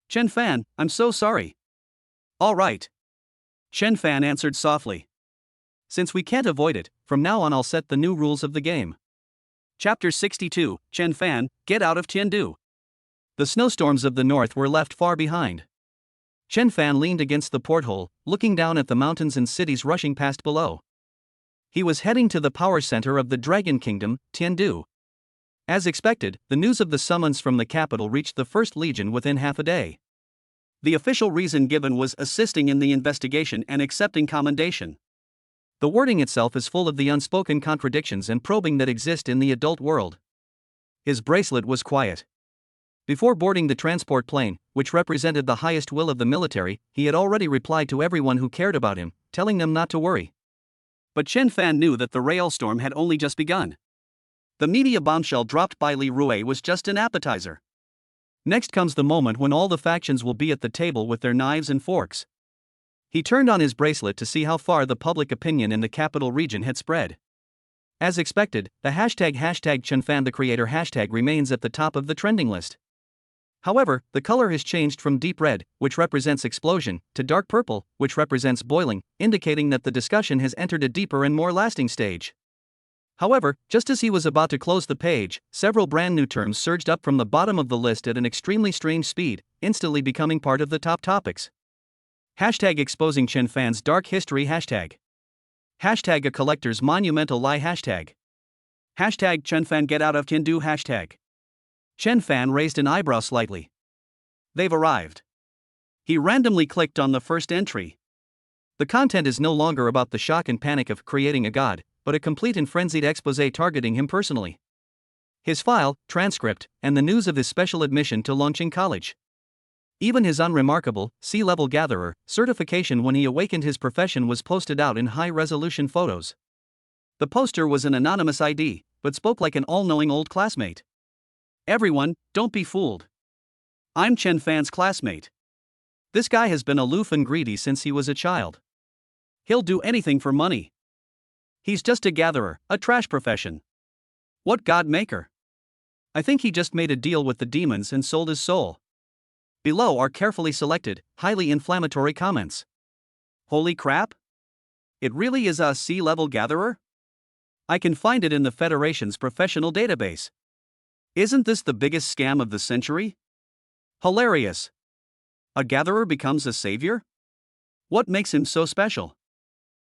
Chen Fan, I'm so sorry. All right. Chen Fan answered softly. Since we can't avoid it, from now on I'll set the new rules of the game. Chapter 62, Chen Fan, Get Out of Tiandu. The snowstorms of the north were left far behind. Chen Fan leaned against the porthole, looking down at the mountains and cities rushing past below. He was heading to the power center of the Dragon Kingdom, Tiandu. As expected, the news of the summons from the capital reached the First Legion within half a day. The official reason given was assisting in the investigation and accepting commendation. The wording itself is full of the unspoken contradictions and probing that exist in the adult world. His bracelet was quiet. Before boarding the transport plane, which represented the highest will of the military, he had already replied to everyone who cared about him, telling them not to worry. But Chen Fan knew that the railstorm had only just begun. The media bombshell dropped by Li Rui was just an appetizer. Next comes the moment when all the factions will be at the table with their knives and forks. He turned on his bracelet to see how far the public opinion in the capital region had spread. As expected, the hashtag #ChenFan the creator hashtag remains at the top of the trending list. However, the color has changed from deep red, which represents explosion, to dark purple, which represents boiling, indicating that the discussion has entered a deeper and more lasting stage. However, just as he was about to close the page, several brand new terms surged up from the bottom of the list at an extremely strange speed, instantly becoming part of the top topics. Hashtag exposing Chen Fan's dark history hashtag. Hashtag a collector's monumental lie hashtag. Hashtag Chen Fan get out of Tiandu hashtag. Chen Fan raised an eyebrow slightly. They've arrived. He randomly clicked on the first entry. The content is no longer about the shock and panic of creating a god, but a complete and frenzied expose targeting him personally. His file, transcript, and the news of his special admission to Longqing College. Even his unremarkable, C-level gatherer certification when he awakened his profession was posted out in high-resolution photos. The poster was an anonymous ID, but spoke like an all-knowing old classmate. Everyone, don't be fooled. I'm Chen Fan's classmate. This guy has been aloof and greedy since he was a child. He'll do anything for money. He's just a gatherer, a trash profession. What god maker? I think he just made a deal with the demons and sold his soul. Below are carefully selected, highly inflammatory comments. Holy crap? It really is a C-level gatherer? I can find it in the Federation's professional database. Isn't this the biggest scam of the century? Hilarious. A gatherer becomes a savior? What makes him so special?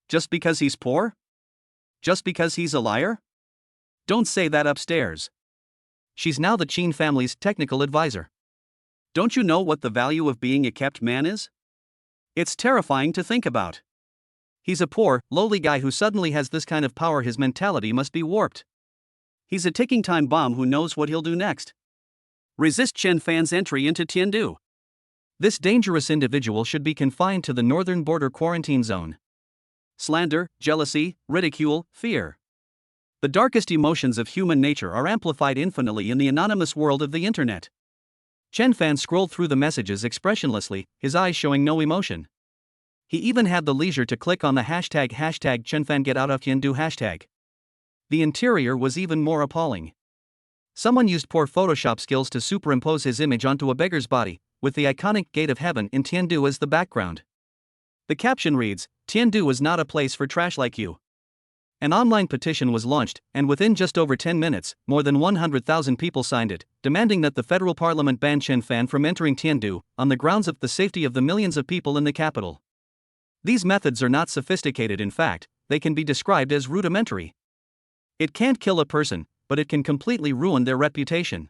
Just because he's poor? Just because he's a liar? Don't say that upstairs. She's now the Qin family's technical advisor. Don't you know what the value of being a kept man is? It's terrifying to think about. He's a poor, lowly guy who suddenly has this kind of power. His mentality must be warped. He's a ticking time bomb who knows what he'll do next. Resist Chen Fan's entry into Tiandu. This dangerous individual should be confined to the northern border quarantine zone. Slander, jealousy, ridicule, fear. The darkest emotions of human nature are amplified infinitely in the anonymous world of the internet. Chen Fan scrolled through the messages expressionlessly, his eyes showing no emotion. He even had the leisure to click on the hashtag #ChenFan get out of Tiandu hashtag. The interior was even more appalling. Someone used poor Photoshop skills to superimpose his image onto a beggar's body, with the iconic Gate of Heaven in Tiandu as the background. The caption reads, "Tiandu is not a place for trash like you." An online petition was launched, and within just over 10 minutes, more than 100,000 people signed it, demanding that the federal parliament ban Chen Fan from entering Tiandu, on the grounds of the safety of the millions of people in the capital. These methods are not sophisticated. In fact, they can be described as rudimentary. It can't kill a person, but it can completely ruin their reputation.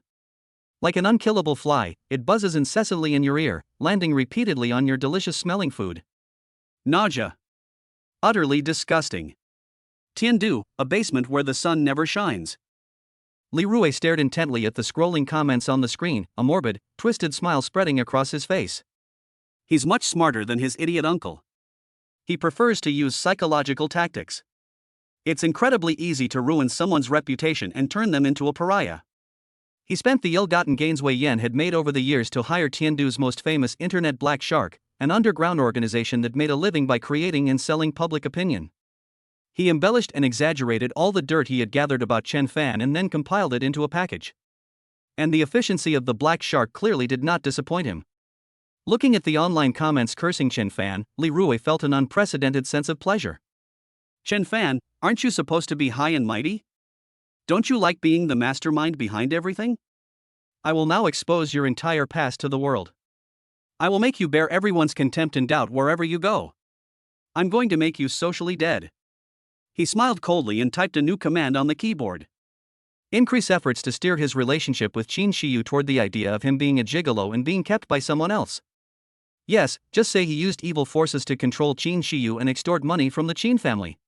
Like an unkillable fly, it buzzes incessantly in your ear, landing repeatedly on your delicious-smelling food. Nausea. Utterly disgusting. Tiandu, a basement where the sun never shines. Li Rui stared intently at the scrolling comments on the screen, a morbid, twisted smile spreading across his face. He's much smarter than his idiot uncle. He prefers to use psychological tactics. It's incredibly easy to ruin someone's reputation and turn them into a pariah. He spent the ill-gotten gains Wei Yan had made over the years to hire Tiandu's most famous internet Black Shark, an underground organization that made a living by creating and selling public opinion. He embellished and exaggerated all the dirt he had gathered about Chen Fan and then compiled it into a package. And the efficiency of the Black Shark clearly did not disappoint him. Looking at the online comments cursing Chen Fan, Li Rui felt an unprecedented sense of pleasure. Chen Fan, aren't you supposed to be high and mighty? Don't you like being the mastermind behind everything? I will now expose your entire past to the world. I will make you bear everyone's contempt and doubt wherever you go. I'm going to make you socially dead. He smiled coldly and typed a new command on the keyboard. Increase efforts to steer his relationship with Qin Shiyu toward the idea of him being a gigolo and being kept by someone else. Yes, just say he used evil forces to control Qin Shiyu and extort money from the Qin family.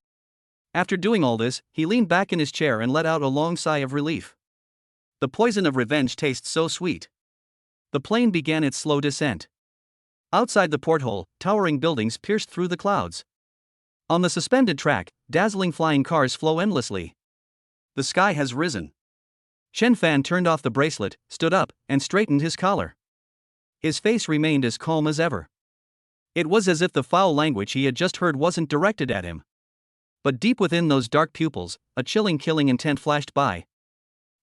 After doing all this, he leaned back in his chair and let out a long sigh of relief. The poison of revenge tastes so sweet. The plane began its slow descent. Outside the porthole, towering buildings pierced through the clouds. On the suspended track, dazzling flying cars flow endlessly. The sky has risen. Chen Fan turned off the bracelet, stood up, and straightened his collar. His face remained as calm as ever. It was as if the foul language he had just heard wasn't directed at him. But deep within those dark pupils, a chilling killing intent flashed by.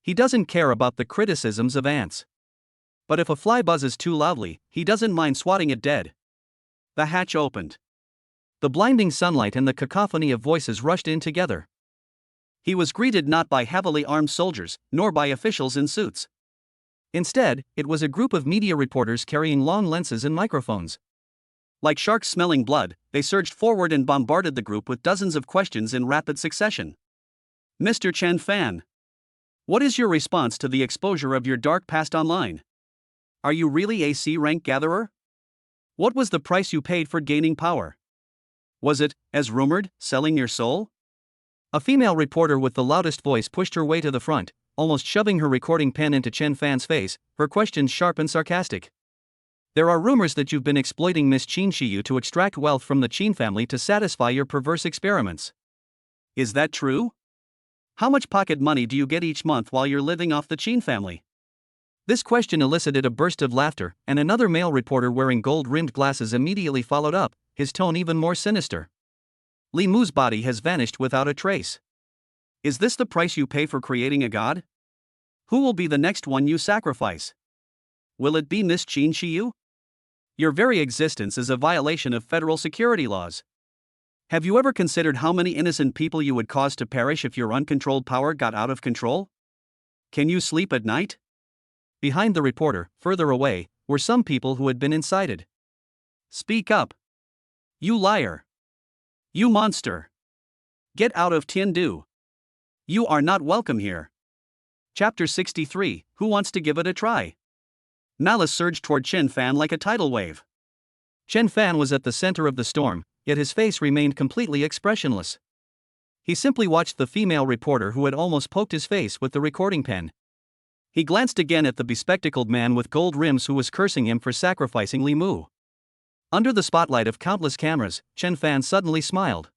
He doesn't care about the criticisms of ants. But if a fly buzzes too loudly, he doesn't mind swatting it dead. The hatch opened. The blinding sunlight and the cacophony of voices rushed in together. He was greeted not by heavily armed soldiers, nor by officials in suits. Instead, it was a group of media reporters carrying long lenses and microphones. Like sharks smelling blood, they surged forward and bombarded the group with dozens of questions in rapid succession. Mr. Chen Fan, what is your response to the exposure of your dark past online? Are you really a C-rank gatherer? What was the price you paid for gaining power? Was it, as rumored, selling your soul? A female reporter with the loudest voice pushed her way to the front, almost shoving her recording pen into Chen Fan's face, her questions sharp and sarcastic. There are rumors that you've been exploiting Miss Qin Shiyu to extract wealth from the Qin family to satisfy your perverse experiments. Is that true? How much pocket money do you get each month while you're living off the Qin family? This question elicited a burst of laughter, and another male reporter wearing gold-rimmed glasses immediately followed up, his tone even more sinister. Li Mu's body has vanished without a trace. Is this the price you pay for creating a god? Who will be the next one you sacrifice? Will it be Miss Qin Shiyu? Your very existence is a violation of federal security laws. Have you ever considered how many innocent people you would cause to perish if your uncontrolled power got out of control? Can you sleep at night? Behind the reporter, further away, were some people who had been incited. Speak up. You liar. You monster. Get out of Tiandu. You are not welcome here. Chapter 63, Who Wants to Give It a Try? Malice surged toward Chen Fan like a tidal wave. Chen Fan was at the center of the storm, yet his face remained completely expressionless. He simply watched the female reporter who had almost poked his face with the recording pen. He glanced again at the bespectacled man with gold rims who was cursing him for sacrificing Li Mu. Under the spotlight of countless cameras, Chen Fan suddenly smiled.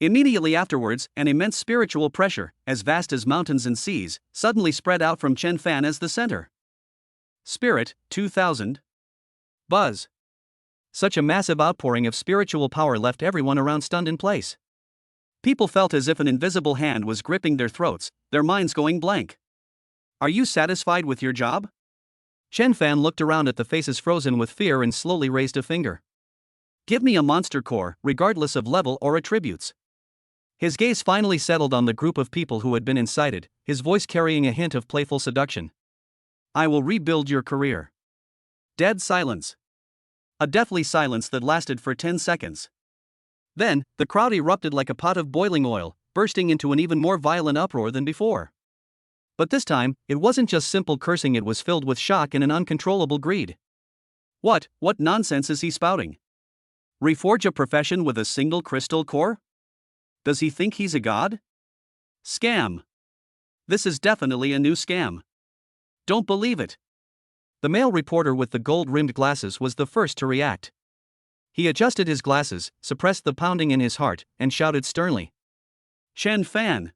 Immediately afterwards, an immense spiritual pressure, as vast as mountains and seas, suddenly spread out from Chen Fan as the center. Spirit, 2000. Buzz. Such a massive outpouring of spiritual power left everyone around stunned in place. People felt as if an invisible hand was gripping their throats, their minds going blank. Are you satisfied with your job? Chen Fan looked around at the faces frozen with fear and slowly raised a finger. Give me a monster core, regardless of level or attributes. His gaze finally settled on the group of people who had been incited, his voice carrying a hint of playful seduction. I will rebuild your career. Dead silence. A deathly silence that lasted for 10 seconds. Then, the crowd erupted like a pot of boiling oil, bursting into an even more violent uproar than before. But this time, it wasn't just simple cursing, it was filled with shock and an uncontrollable greed. What nonsense is he spouting? Reforge a profession with a single crystal core? Does he think he's a god? Scam. This is definitely a new scam. Don't believe it. The male reporter with the gold-rimmed glasses was the first to react. He adjusted his glasses, suppressed the pounding in his heart, and shouted sternly. Chen Fan.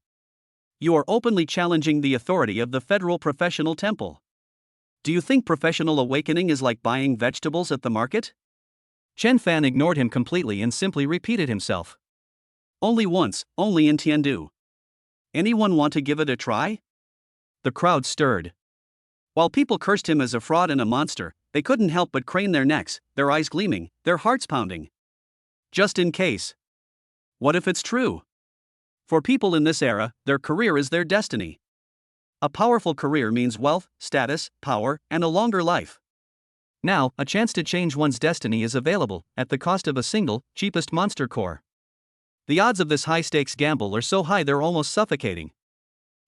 You are openly challenging the authority of the Federal Professional Temple. Do you think professional awakening is like buying vegetables at the market? Chen Fan ignored him completely and simply repeated himself. Only once, only in Tiandu. Anyone want to give it a try? The crowd stirred. While people cursed him as a fraud and a monster, they couldn't help but crane their necks, their eyes gleaming, their hearts pounding. Just in case. What if it's true? For people in this era, their career is their destiny. A powerful career means wealth, status, power, and a longer life. Now, a chance to change one's destiny is available, at the cost of a single, cheapest monster core. The odds of this high-stakes gamble are so high they're almost suffocating.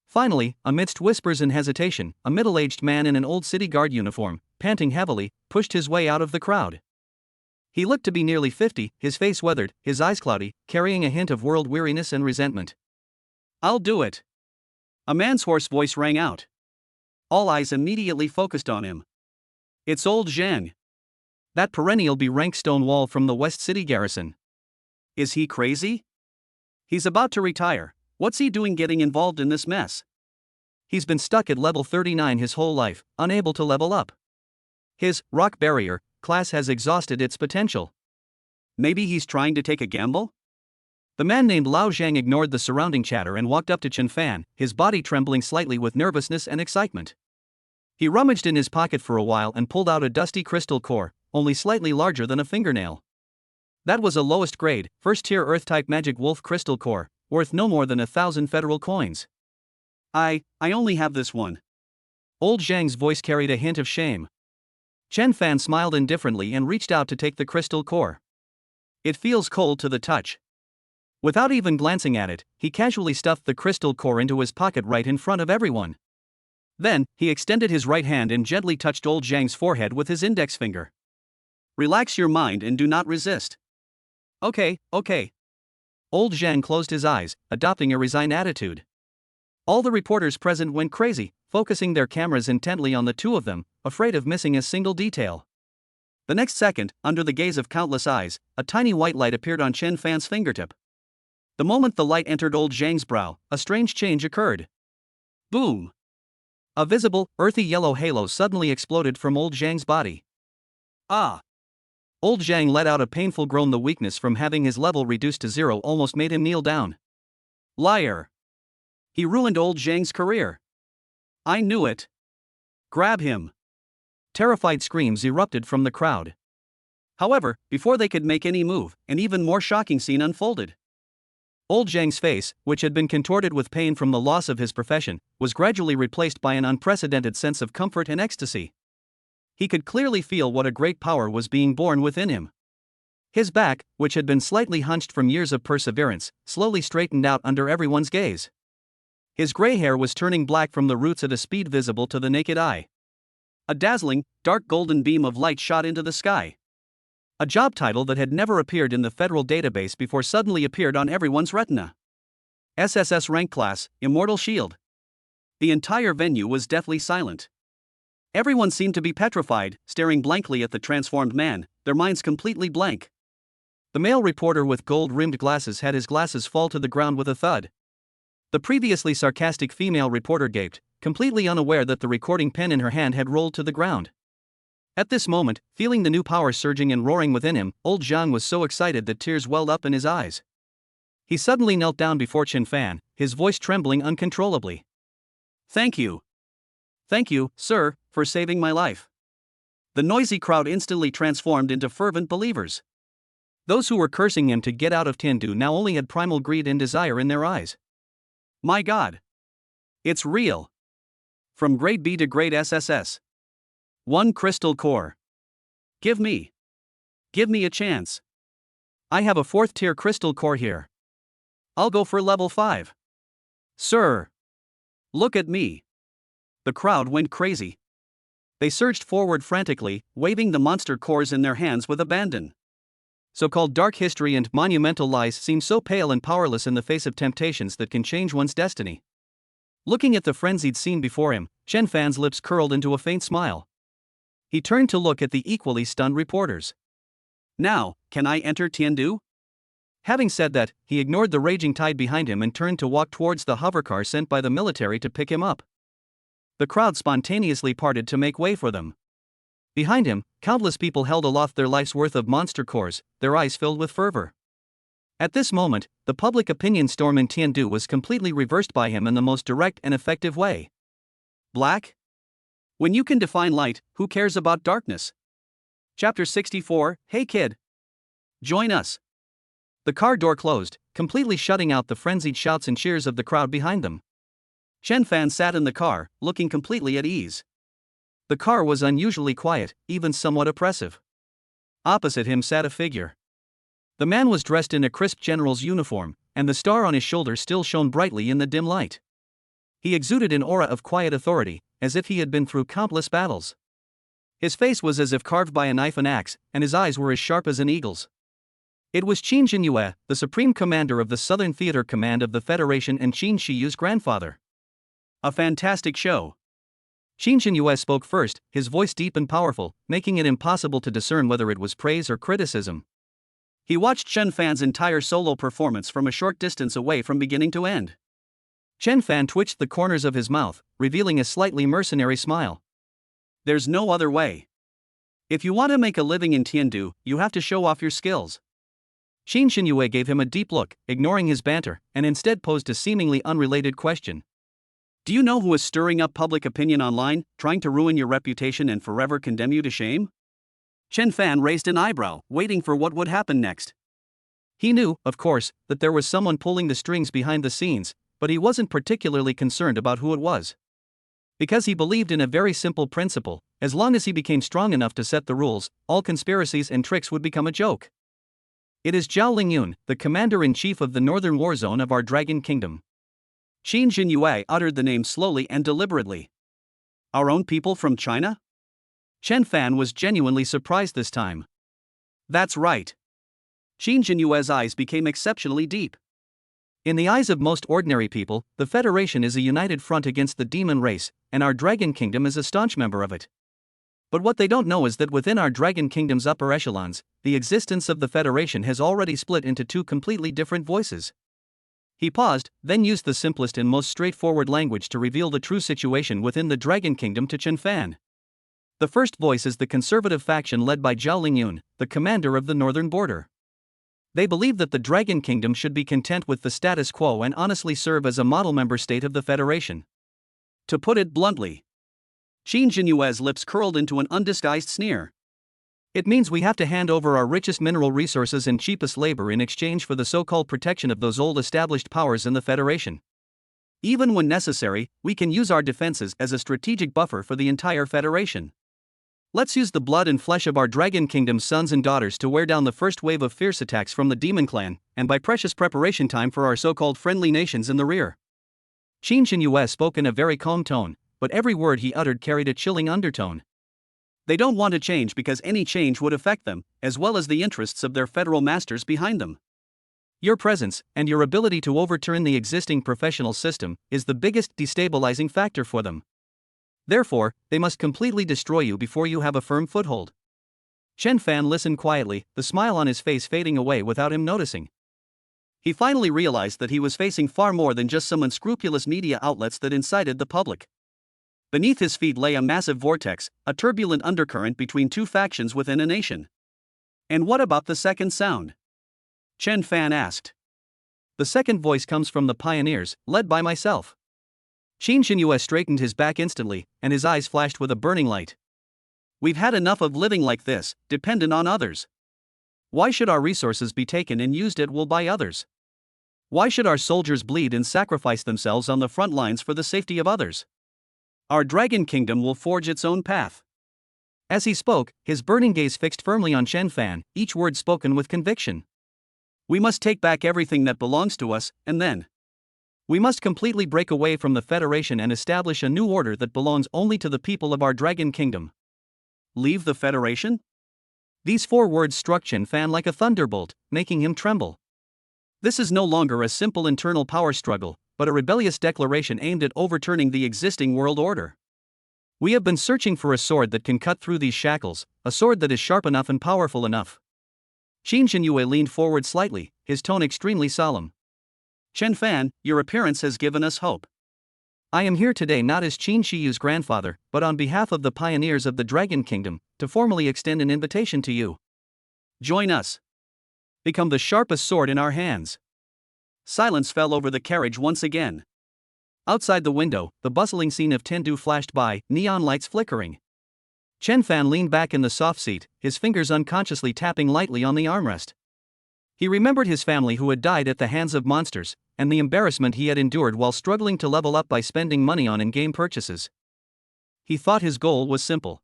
Finally, amidst whispers and hesitation, a middle-aged man in an old city guard uniform, panting heavily, pushed his way out of the crowd. He looked to be nearly 50, his face weathered, his eyes cloudy, carrying a hint of world weariness and resentment. I'll do it. A man's hoarse voice rang out. All eyes immediately focused on him. It's old Zhang. That perennial B-rank stonewall from the West City garrison. Is he crazy? He's about to retire. What's he doing getting involved in this mess? He's been stuck at level 39 his whole life, unable to level up. His rock barrier class has exhausted its potential. Maybe he's trying to take a gamble? The man named Lao Zhang ignored the surrounding chatter and walked up to Chen Fan, his body trembling slightly with nervousness and excitement. He rummaged in his pocket for a while and pulled out a dusty crystal core, only slightly larger than a fingernail. That was a lowest grade, first-tier Earth-type magic wolf crystal core, worth no more than 1,000 federal coins. I only have this one. Old Zhang's voice carried a hint of shame. Chen Fan smiled indifferently and reached out to take the crystal core. It feels cold to the touch. Without even glancing at it, he casually stuffed the crystal core into his pocket right in front of everyone. Then, he extended his right hand and gently touched old Zhang's forehead with his index finger. Relax your mind and do not resist. Okay. Old Zhang closed his eyes, adopting a resigned attitude. All the reporters present went crazy, focusing their cameras intently on the two of them, afraid of missing a single detail. The next second, under the gaze of countless eyes, a tiny white light appeared on Chen Fan's fingertip. The moment the light entered old Zhang's brow, a strange change occurred. Boom! A visible, earthy yellow halo suddenly exploded from old Zhang's body. Ah! Old Zhang let out a painful groan. The weakness from having his level reduced to 0 almost made him kneel down. Liar! He ruined old Zhang's career. I knew it. Grab him! Terrified screams erupted from the crowd. However, before they could make any move, an even more shocking scene unfolded. Old Zhang's face, which had been contorted with pain from the loss of his profession, was gradually replaced by an unprecedented sense of comfort and ecstasy. He could clearly feel what a great power was being born within him. His back, which had been slightly hunched from years of perseverance, slowly straightened out under everyone's gaze. His gray hair was turning black from the roots at a speed visible to the naked eye. A dazzling, dark golden beam of light shot into the sky. A job title that had never appeared in the federal database before suddenly appeared on everyone's retina. SSS rank class, Immortal Shield. The entire venue was deathly silent. Everyone seemed to be petrified, staring blankly at the transformed man, their minds completely blank. The male reporter with gold-rimmed glasses had his glasses fall to the ground with a thud. The previously sarcastic female reporter gaped, completely unaware that the recording pen in her hand had rolled to the ground. At this moment, feeling the new power surging and roaring within him, old Zhang was so excited that tears welled up in his eyes. He suddenly knelt down before Chen Fan, his voice trembling uncontrollably. Thank you, sir, for saving my life. The noisy crowd instantly transformed into fervent believers. Those who were cursing him to get out of Tiandu now only had primal greed and desire in their eyes. My God! It's real! From grade B to grade SSS. 1 crystal core. Give me a chance. I have a 4th tier crystal core here. I'll go for level 5. Sir! Look at me. The crowd went crazy. They surged forward frantically, waving the monster cores in their hands with abandon. So-called dark history and monumental lies seem so pale and powerless in the face of temptations that can change one's destiny. Looking at the frenzied scene before him, Chen Fan's lips curled into a faint smile. He turned to look at the equally stunned reporters. Now, can I enter Tiandu? Having said that, he ignored the raging tide behind him and turned to walk towards the hovercar sent by the military to pick him up. The crowd spontaneously parted to make way for them. Behind him, countless people held aloft their life's worth of monster cores, their eyes filled with fervor. At this moment, the public opinion storm in Tiandu was completely reversed by him in the most direct and effective way. Black? When you can define light, who cares about darkness? Chapter 64, Hey kid! Join us! The car door closed, completely shutting out the frenzied shouts and cheers of the crowd behind them. Chen Fan sat in the car, looking completely at ease. The car was unusually quiet, even somewhat oppressive. Opposite him sat a figure. The man was dressed in a crisp general's uniform, and the star on his shoulder still shone brightly in the dim light. He exuded an aura of quiet authority, as if he had been through countless battles. His face was as if carved by a knife and axe, and his eyes were as sharp as an eagle's. It was Qin Jinyue, the supreme commander of the Southern Theater Command of the Federation and Qin Shiyu's grandfather. A fantastic show. Qin Jinyue spoke first, his voice deep and powerful, making it impossible to discern whether it was praise or criticism. He watched Chen Fan's entire solo performance from a short distance away from beginning to end. Chen Fan twitched the corners of his mouth, revealing a slightly mercenary smile. There's no other way. If you want to make a living in Tiandu, you have to show off your skills. Qin Jinyue gave him a deep look, ignoring his banter, and instead posed a seemingly unrelated question. Do you know who is stirring up public opinion online, trying to ruin your reputation and forever condemn you to shame? Chen Fan raised an eyebrow, waiting for what would happen next. He knew, of course, that there was someone pulling the strings behind the scenes, but he wasn't particularly concerned about who it was. Because he believed in a very simple principle: as long as he became strong enough to set the rules, all conspiracies and tricks would become a joke. It is Zhao Lingyun, the commander-in-chief of the northern war zone of our Dragon Kingdom. Qin Jinyue uttered the name slowly and deliberately. Our own people from China? Chen Fan was genuinely surprised this time. That's right. Qin Jinyue's eyes became exceptionally deep. In the eyes of most ordinary people, the Federation is a united front against the demon race, and our Dragon Kingdom is a staunch member of it. But what they don't know is that within our Dragon Kingdom's upper echelons, the existence of the Federation has already split into two completely different voices. He paused, then used the simplest and most straightforward language to reveal the true situation within the Dragon Kingdom to Chen Fan. The first voice is the conservative faction led by Zhao Lingyun, the commander of the northern border. They believe that the Dragon Kingdom should be content with the status quo and honestly serve as a model member state of the Federation. To put it bluntly, Qin Jinyue's lips curled into an undisguised sneer. It means we have to hand over our richest mineral resources and cheapest labor in exchange for the so-called protection of those old established powers in the Federation. Even when necessary, we can use our defenses as a strategic buffer for the entire Federation. Let's use the blood and flesh of our Dragon Kingdom's sons and daughters to wear down the first wave of fierce attacks from the Demon Clan, and buy precious preparation time for our so-called friendly nations in the rear. Qin Jinyue spoke in a very calm tone, but every word he uttered carried a chilling undertone. They don't want to change because any change would affect them, as well as the interests of their federal masters behind them. Your presence, and your ability to overturn the existing professional system, is the biggest destabilizing factor for them. Therefore, they must completely destroy you before you have a firm foothold. Chen Fan listened quietly, the smile on his face fading away without him noticing. He finally realized that he was facing far more than just some unscrupulous media outlets that incited the public. Beneath his feet lay a massive vortex, a turbulent undercurrent between two factions within a nation. And what about the second sound? Chen Fan asked. The second voice comes from the pioneers, led by myself. Qin Jinyue straightened his back instantly, and his eyes flashed with a burning light. We've had enough of living like this, dependent on others. Why should our resources be taken and used at will by others? Why should our soldiers bleed and sacrifice themselves on the front lines for the safety of others? Our Dragon Kingdom will forge its own path. As he spoke, his burning gaze fixed firmly on Chen Fan, each word spoken with conviction. We must take back everything that belongs to us, and then we must completely break away from the Federation and establish a new order that belongs only to the people of our Dragon Kingdom. Leave the Federation? These 4 words struck Chen Fan like a thunderbolt, making him tremble. This is no longer a simple internal power struggle, but a rebellious declaration aimed at overturning the existing world order. We have been searching for a sword that can cut through these shackles, a sword that is sharp enough and powerful enough. Qin Jinyue leaned forward slightly, his tone extremely solemn. Chen Fan, your appearance has given us hope. I am here today not as Qin Shiyu's grandfather, but on behalf of the pioneers of the Dragon Kingdom, to formally extend an invitation to you. Join us. Become the sharpest sword in our hands. Silence fell over the carriage once again. Outside the window, the bustling scene of Tendu flashed by, neon lights flickering. Chen Fan leaned back in the soft seat, his fingers unconsciously tapping lightly on the armrest. He remembered his family who had died at the hands of monsters, and the embarrassment he had endured while struggling to level up by spending money on in-game purchases. He thought his goal was simple.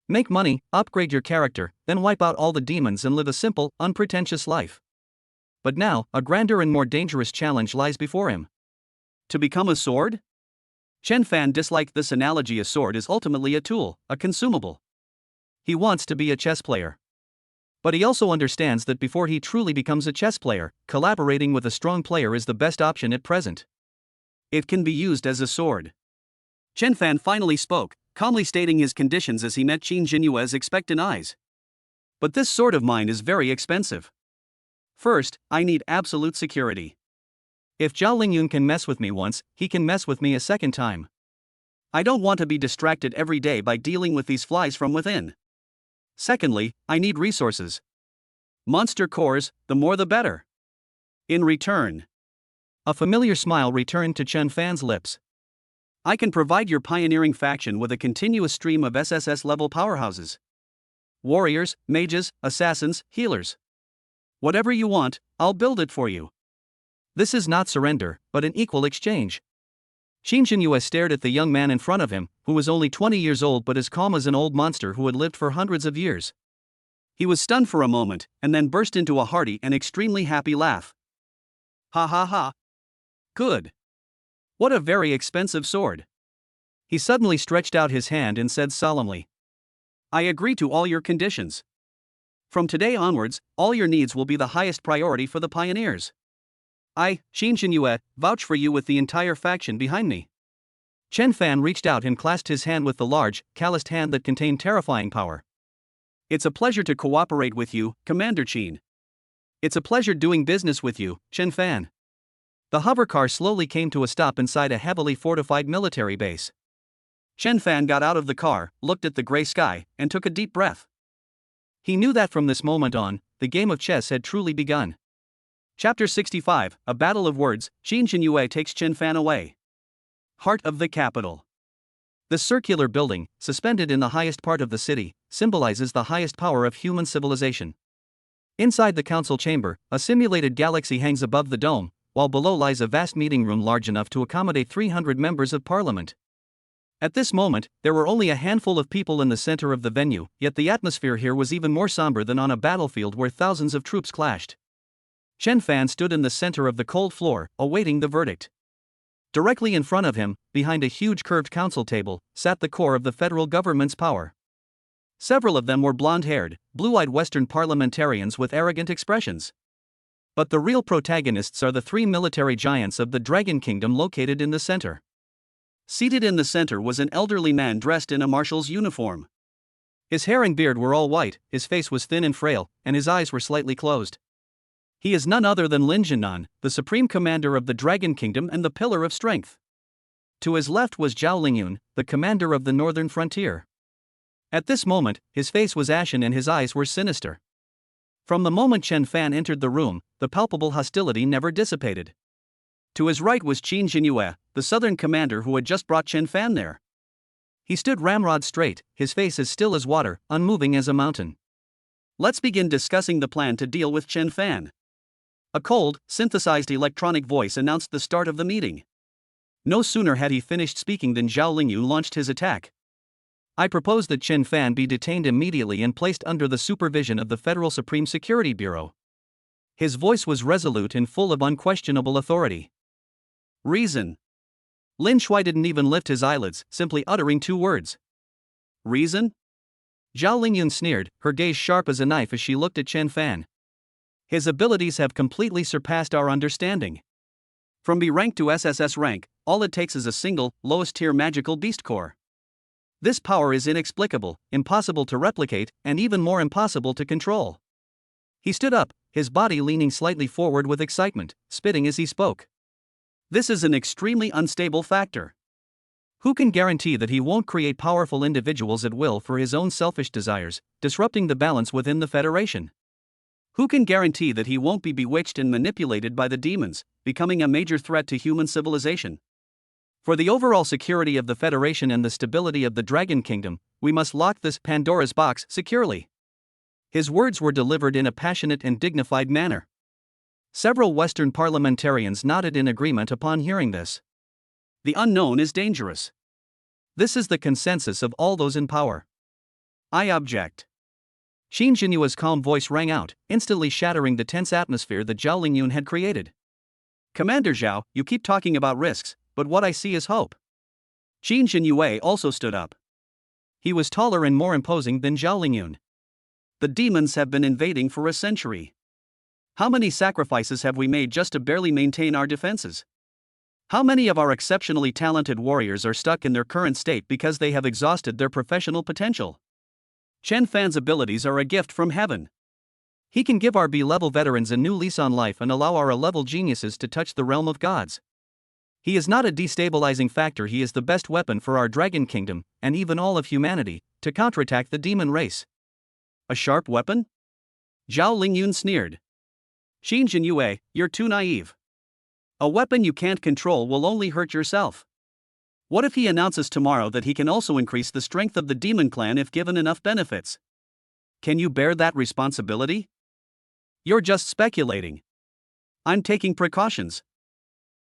Make money, upgrade your character, then wipe out all the demons and live a simple, unpretentious life. But now, a grander and more dangerous challenge lies before him. To become a sword? Chen Fan disliked this analogy. A sword is ultimately a tool, a consumable. He wants to be a chess player. But he also understands that before he truly becomes a chess player, collaborating with a strong player is the best option at present. It can be used as a sword. Chen Fan finally spoke, calmly stating his conditions as he met Qin Jinyue's expectant eyes. But this sword of mine is very expensive. First, I need absolute security. If Zhao Lingyun can mess with me once, he can mess with me a second time. I don't want to be distracted every day by dealing with these flies from within. Secondly, I need resources. Monster cores, the more the better. In return, a familiar smile returned to Chen Fan's lips. I can provide your pioneering faction with a continuous stream of SSS-level powerhouses. Warriors, mages, assassins, healers. Whatever you want, I'll build it for you. This is not surrender, but an equal exchange. Qin Jinyue stared at the young man in front of him, who was only 20 years old but as calm as an old monster who had lived for hundreds of years. He was stunned for a moment, and then burst into a hearty and extremely happy laugh. Ha ha ha. Good. What a very expensive sword. He suddenly stretched out his hand and said solemnly, I agree to all your conditions. From today onwards, all your needs will be the highest priority for the pioneers. I, Xin Jinyue, vouch for you with the entire faction behind me. Chen Fan reached out and clasped his hand with the large, calloused hand that contained terrifying power. It's a pleasure to cooperate with you, Commander Qin. It's a pleasure doing business with you, Chen Fan. The hovercar slowly came to a stop inside a heavily fortified military base. Chen Fan got out of the car, looked at the gray sky, and took a deep breath. He knew that from this moment on, the game of chess had truly begun. Chapter 65, A Battle of Words, Xin Jinyue takes Chen Fan away. Heart of the capital. The circular building, suspended in the highest part of the city, symbolizes the highest power of human civilization. Inside the council chamber, a simulated galaxy hangs above the dome, while below lies a vast meeting room large enough to accommodate 300 members of parliament. At this moment, there were only a handful of people in the center of the venue, yet the atmosphere here was even more somber than on a battlefield where thousands of troops clashed. Chen Fan stood in the center of the cold floor, awaiting the verdict. Directly in front of him, behind a huge curved council table, sat the core of the federal government's power. Several of them were blonde-haired, blue-eyed Western parliamentarians with arrogant expressions. But the real protagonists are the three military giants of the Dragon Kingdom located in the center. Seated in the center was an elderly man dressed in a marshal's uniform. His hair and beard were all white, his face was thin and frail, and his eyes were slightly closed. He is none other than Lin Jinan, the supreme commander of the Dragon Kingdom and the Pillar of Strength. To his left was Zhao Lingyun, the commander of the northern frontier. At this moment, his face was ashen and his eyes were sinister. From the moment Chen Fan entered the room, the palpable hostility never dissipated. To his right was Xin Jinyue, the southern commander who had just brought Chen Fan there. He stood ramrod straight, his face as still as water, unmoving as a mountain. Let's begin discussing the plan to deal with Chen Fan. A cold, synthesized electronic voice announced the start of the meeting. No sooner had he finished speaking than Zhao Lingyun launched his attack. I propose that Chen Fan be detained immediately and placed under the supervision of the Federal Supreme Security Bureau. His voice was resolute and full of unquestionable authority. Reason. Lin Shui didn't even lift his eyelids, simply uttering two words. Reason? Zhao Lingyun sneered, her gaze sharp as a knife as she looked at Chen Fan. His abilities have completely surpassed our understanding. From B rank to SSS rank, all it takes is a single, lowest tier magical beast core. This power is inexplicable, impossible to replicate, and even more impossible to control. He stood up, his body leaning slightly forward with excitement, spitting as he spoke. This is an extremely unstable factor. Who can guarantee that he won't create powerful individuals at will for his own selfish desires, disrupting the balance within the Federation? Who can guarantee that he won't be bewitched and manipulated by the demons, becoming a major threat to human civilization? For the overall security of the Federation and the stability of the Dragon Kingdom, we must lock this Pandora's box securely. His words were delivered in a passionate and dignified manner. Several Western parliamentarians nodded in agreement upon hearing this. The unknown is dangerous. This is the consensus of all those in power. I object. Xin Jinyue's calm voice rang out, instantly shattering the tense atmosphere that Zhao Lingyun had created. Commander Zhao, you keep talking about risks, but what I see is hope. Xin Jinyue also stood up. He was taller and more imposing than Zhao Lingyun. The demons have been invading for a century. How many sacrifices have we made just to barely maintain our defenses? How many of our exceptionally talented warriors are stuck in their current state because they have exhausted their professional potential? Chen Fan's abilities are a gift from heaven. He can give our B-level veterans a new lease on life and allow our A-level geniuses to touch the realm of gods. He is not a destabilizing factor, he is the best weapon for our Dragon Kingdom, and even all of humanity, to counterattack the demon race. A sharp weapon? Zhao Lingyun sneered. Xin Jinyue, you're too naive. A weapon you can't control will only hurt yourself. What if he announces tomorrow that he can also increase the strength of the demon clan if given enough benefits? Can you bear that responsibility? You're just speculating. I'm taking precautions.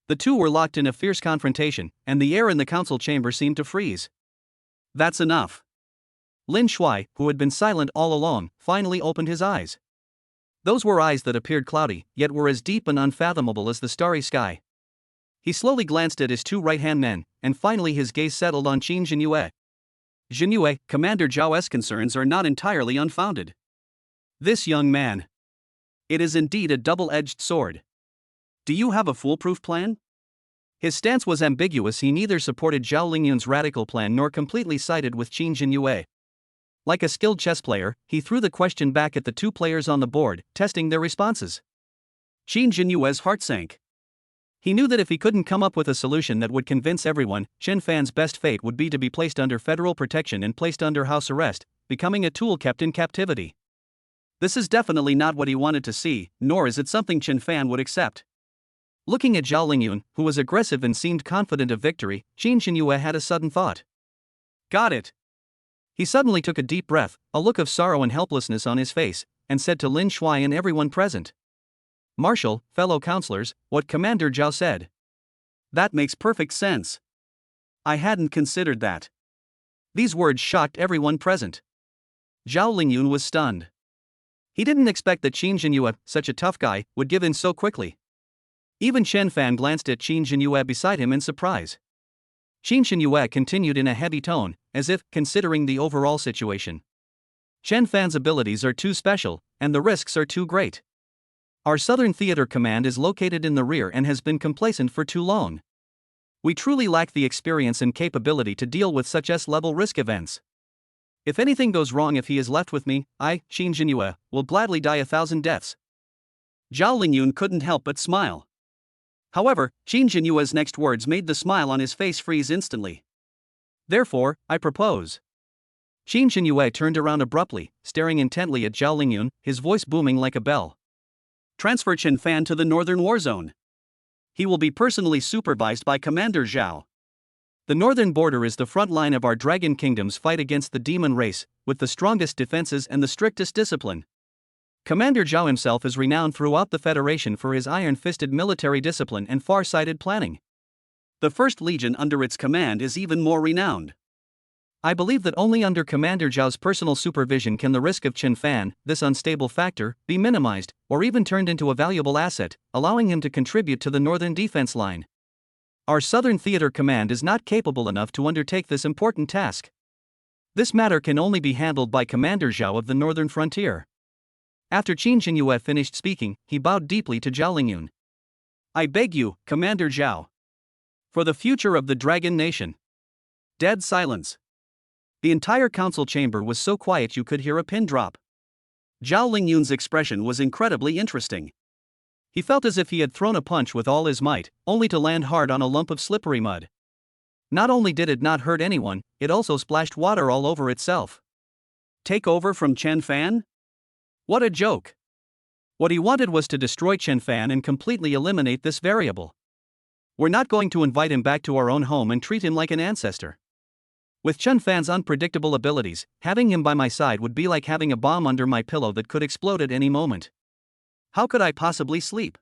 The two were locked in a fierce confrontation, and the air in the council chamber seemed to freeze. That's enough. Lin Shui, who had been silent all along, finally opened his eyes. Those were eyes that appeared cloudy, yet were as deep and unfathomable as the starry sky. He slowly glanced at his two right-hand men, and finally his gaze settled on Xin Jinyue. Jinyue, Commander Zhao's concerns are not entirely unfounded. This young man. It is indeed a double-edged sword. Do you have a foolproof plan? His stance was ambiguous. He neither supported Zhao Lingyun's radical plan nor completely sided with Qin Jinyue. Like a skilled chess player, he threw the question back at the two players on the board, testing their responses. Qin Jinyue's heart sank. He knew that if he couldn't come up with a solution that would convince everyone, Chen Fan's best fate would be to be placed under federal protection and placed under house arrest, becoming a tool kept in captivity. This is definitely not what he wanted to see, nor is it something Chen Fan would accept. Looking at Zhao Lingyun, who was aggressive and seemed confident of victory, Qin Jinyue had a sudden thought. Got it. He suddenly took a deep breath, a look of sorrow and helplessness on his face, and said to Lin Shuai and everyone present. Marshal, fellow counselors, what Commander Zhao said. That makes perfect sense. I hadn't considered that. These words shocked everyone present. Zhao Lingyun was stunned. He didn't expect that Qin Jinyue, such a tough guy, would give in so quickly. Even Chen Fan glanced at Qin Jinyue beside him in surprise. Qin Jinyue continued in a heavy tone, as if considering the overall situation. Chen Fan's abilities are too special, and the risks are too great. Our Southern Theater Command is located in the rear and has been complacent for too long. We truly lack the experience and capability to deal with such S-level risk events. If anything goes wrong, if he is left with me, I, Qin Jinyue, will gladly die 1,000 deaths. Zhao Lingyun couldn't help but smile. However, Qin Jinyue's next words made the smile on his face freeze instantly. Therefore, I propose. Qin Jinyue turned around abruptly, staring intently at Zhao Lingyun, his voice booming like a bell. Transfer Chen Fan to the Northern War Zone. He will be personally supervised by Commander Zhao. The northern border is the front line of our Dragon Kingdom's fight against the demon race, with the strongest defenses and the strictest discipline. Commander Zhao himself is renowned throughout the Federation for his iron-fisted military discipline and far-sighted planning. The First Legion under its command is even more renowned. I believe that only under Commander Zhao's personal supervision can the risk of Chen Fan, this unstable factor, be minimized, or even turned into a valuable asset, allowing him to contribute to the northern defense line. Our Southern Theater Command is not capable enough to undertake this important task. This matter can only be handled by Commander Zhao of the northern frontier. After Qin Jinyue finished speaking, he bowed deeply to Zhao Lingyun. I beg you, Commander Zhao. For the future of the Dragon Nation. Dead silence. The entire council chamber was so quiet you could hear a pin drop. Zhao Lingyun's expression was incredibly interesting. He felt as if he had thrown a punch with all his might, only to land hard on a lump of slippery mud. Not only did it not hurt anyone, it also splashed water all over itself. Take over from Chen Fan? What a joke! What he wanted was to destroy Chen Fan and completely eliminate this variable. We're not going to invite him back to our own home and treat him like an ancestor. With Chen Fan's unpredictable abilities, having him by my side would be like having a bomb under my pillow that could explode at any moment. How could I possibly sleep?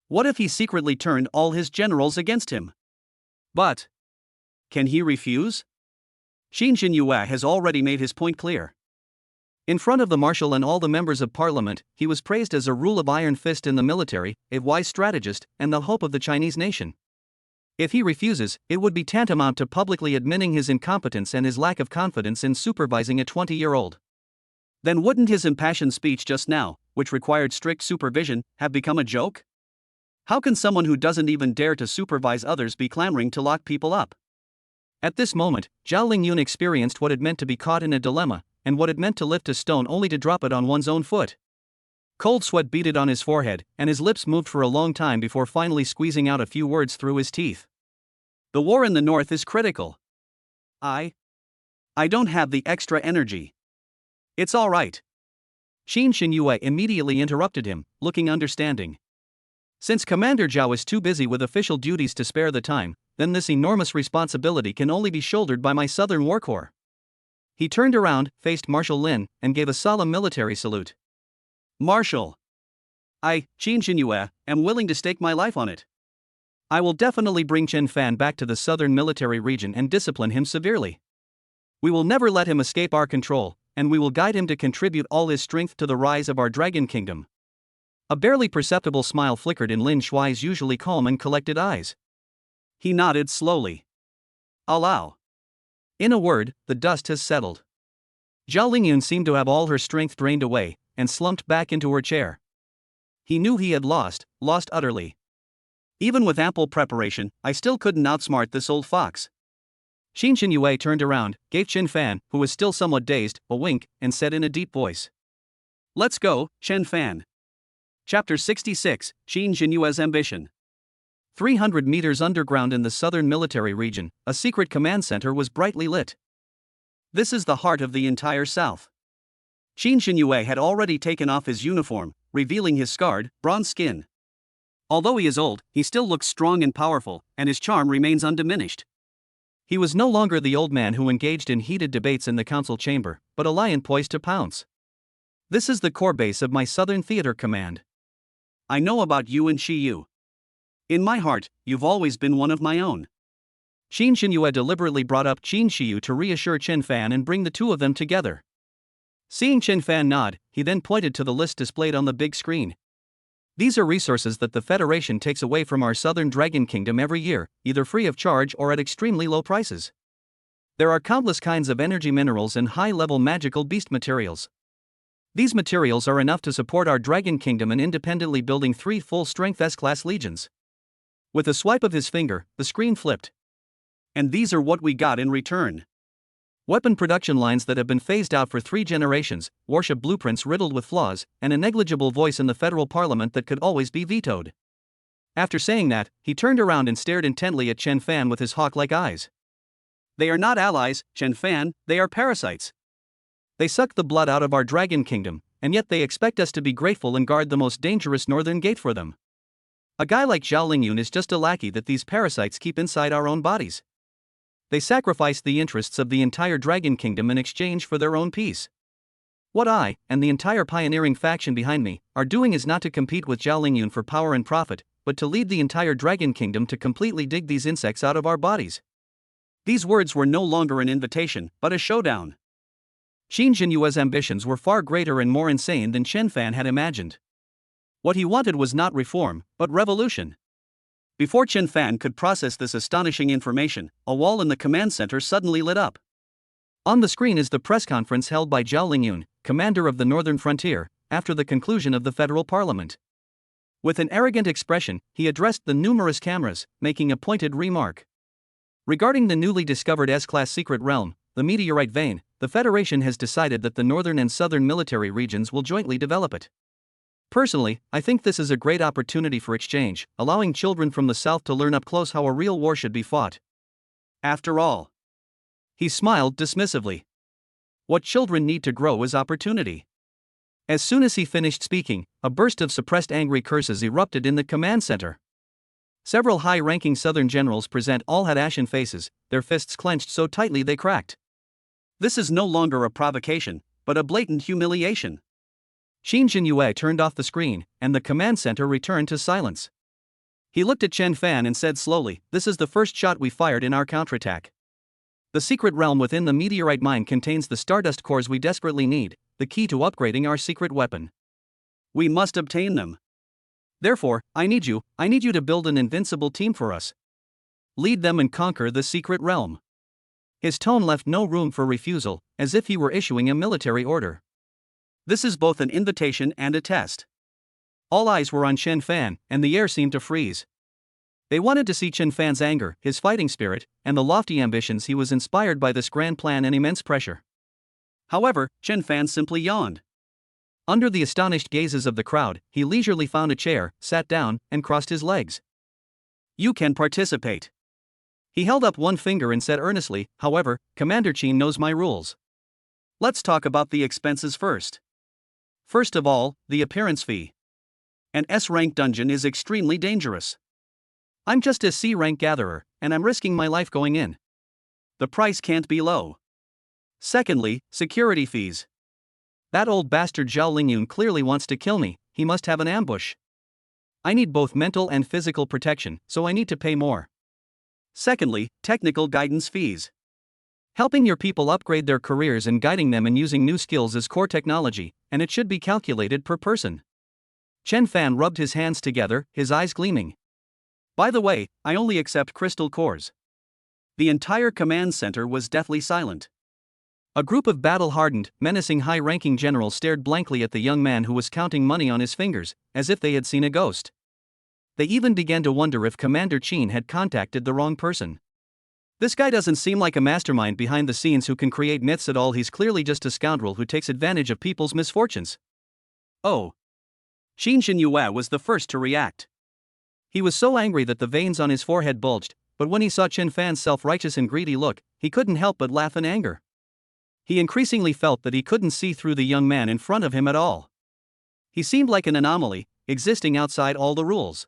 What if he secretly turned all his generals against him? But can he refuse? Qin Jinyue has already made his point clear. In front of the marshal and all the members of parliament, he was praised as a rule of iron fist in the military, a wise strategist, and the hope of the Chinese nation. If he refuses, it would be tantamount to publicly admitting his incompetence and his lack of confidence in supervising a 20-year-old. Then wouldn't his impassioned speech just now, which required strict supervision, have become a joke? How can someone who doesn't even dare to supervise others be clamoring to lock people up? At this moment, Zhao Lingyun experienced what it meant to be caught in a dilemma, and what it meant to lift a stone only to drop it on one's own foot. Cold sweat beaded on his forehead, and his lips moved for a long time before finally squeezing out a few words through his teeth. The war in the north is critical. I don't have the extra energy. It's all right. Qin Jinyue immediately interrupted him, looking understanding. Since Commander Zhao is too busy with official duties to spare the time, then this enormous responsibility can only be shouldered by my Southern War Corps. He turned around, faced Marshal Lin, and gave a solemn military salute. Marshal. I, Qin Jinyue, am willing to stake my life on it. I will definitely bring Chen Fan back to the southern military region and discipline him severely. We will never let him escape our control, and we will guide him to contribute all his strength to the rise of our Dragon Kingdom. A barely perceptible smile flickered in Lin Shuai's usually calm and collected eyes. He nodded slowly. Allow. In a word, the dust has settled. Zhao Lingyun seemed to have all her strength drained away, and slumped back into her chair. He knew he had lost utterly. Even with ample preparation, I still couldn't outsmart this old fox. Xin Xinyue turned around, gave Chen Fan, who was still somewhat dazed, a wink, and said in a deep voice, "Let's go, Chen Fan." Chapter 66, Xin Xinyue's Ambition. 300 meters underground in the southern military region, a secret command center was brightly lit. This is the heart of the entire South. Xin Xinyue had already taken off his uniform, revealing his scarred, bronze skin. Although he is old, he still looks strong and powerful, and his charm remains undiminished. He was no longer the old man who engaged in heated debates in the council chamber, but a lion poised to pounce. This is the core base of my Southern Theater Command. I know about you and Shiyu. In my heart, you've always been one of my own. Xin Xinyue deliberately brought up Qin Shiyu to reassure Chen Fan and bring the two of them together. Seeing Chen Fan nod, he then pointed to the list displayed on the big screen. These are resources that the Federation takes away from our southern Dragon Kingdom every year, either free of charge or at extremely low prices. There are countless kinds of energy minerals and high-level magical beast materials. These materials are enough to support our Dragon Kingdom in independently building 3 full-strength S-class legions. With a swipe of his finger, the screen flipped. And these are what we got in return. Weapon production lines that have been phased out for 3 generations, warship blueprints riddled with flaws, and a negligible voice in the federal parliament that could always be vetoed. After saying that, he turned around and stared intently at Chen Fan with his hawk-like eyes. They are not allies, Chen Fan, they are parasites. They suck the blood out of our Dragon Kingdom, and yet they expect us to be grateful and guard the most dangerous northern gate for them. A guy like Zhao Lingyun is just a lackey that these parasites keep inside our own bodies. They sacrifice the interests of the entire Dragon Kingdom in exchange for their own peace. What I, and the entire pioneering faction behind me, are doing is not to compete with Zhao Lingyun for power and profit, but to lead the entire Dragon Kingdom to completely dig these insects out of our bodies. These words were no longer an invitation, but a showdown. Xin Xinyue's ambitions were far greater and more insane than Chen Fan had imagined. What he wanted was not reform, but revolution. Before Chen Fan could process this astonishing information, a wall in the command center suddenly lit up. On the screen is the press conference held by Zhao Lingyun, commander of the Northern Frontier, after the conclusion of the federal parliament. With an arrogant expression, he addressed the numerous cameras, making a pointed remark. Regarding the newly discovered S-class secret realm, the meteorite vein, the Federation has decided that the northern and southern military regions will jointly develop it. Personally, I think this is a great opportunity for exchange, allowing children from the south to learn up close how a real war should be fought. After all, he smiled dismissively. What children need to grow is opportunity. As soon as he finished speaking, a burst of suppressed angry curses erupted in the command center. Several high-ranking southern generals present all had ashen faces, their fists clenched so tightly they cracked. This is no longer a provocation, but a blatant humiliation. Xin Xinyue turned off the screen, and the command center returned to silence. He looked at Chen Fan and said slowly, "This is the first shot we fired in our counterattack. The secret realm within the meteorite mine contains the stardust cores we desperately need, the key to upgrading our secret weapon. We must obtain them. Therefore, I need you to build an invincible team for us. Lead them and conquer the secret realm." His tone left no room for refusal, as if he were issuing a military order. This is both an invitation and a test. All eyes were on Chen Fan, and the air seemed to freeze. They wanted to see Chen Fan's anger, his fighting spirit, and the lofty ambitions he was inspired by this grand plan and immense pressure. However, Chen Fan simply yawned. Under the astonished gazes of the crowd, he leisurely found a chair, sat down, and crossed his legs. "You can participate." He held up one finger and said earnestly, "However, Commander Qin knows my rules. Let's talk about the expenses first. First of all, the appearance fee. An S-rank dungeon is extremely dangerous. I'm just a C-rank gatherer, and I'm risking my life going in. The price can't be low. Secondly, security fees. That old bastard Zhao Lingyun clearly wants to kill me, he must have an ambush. I need both mental and physical protection, so I need to pay more. Secondly, technical guidance fees. Helping your people upgrade their careers and guiding them in using new skills is core technology, and it should be calculated per person." Chen Fan rubbed his hands together, his eyes gleaming. "By the way, I only accept crystal cores." The entire command center was deathly silent. A group of battle-hardened, menacing high-ranking generals stared blankly at the young man who was counting money on his fingers, as if they had seen a ghost. They even began to wonder if Commander Qin had contacted the wrong person. This guy doesn't seem like a mastermind behind the scenes who can create myths at all. He's clearly just a scoundrel who takes advantage of people's misfortunes. Oh. Qin Xinyue was the first to react. He was so angry that the veins on his forehead bulged, but when he saw Chen Fan's self-righteous and greedy look, he couldn't help but laugh in anger. He increasingly felt that he couldn't see through the young man in front of him at all. He seemed like an anomaly, existing outside all the rules.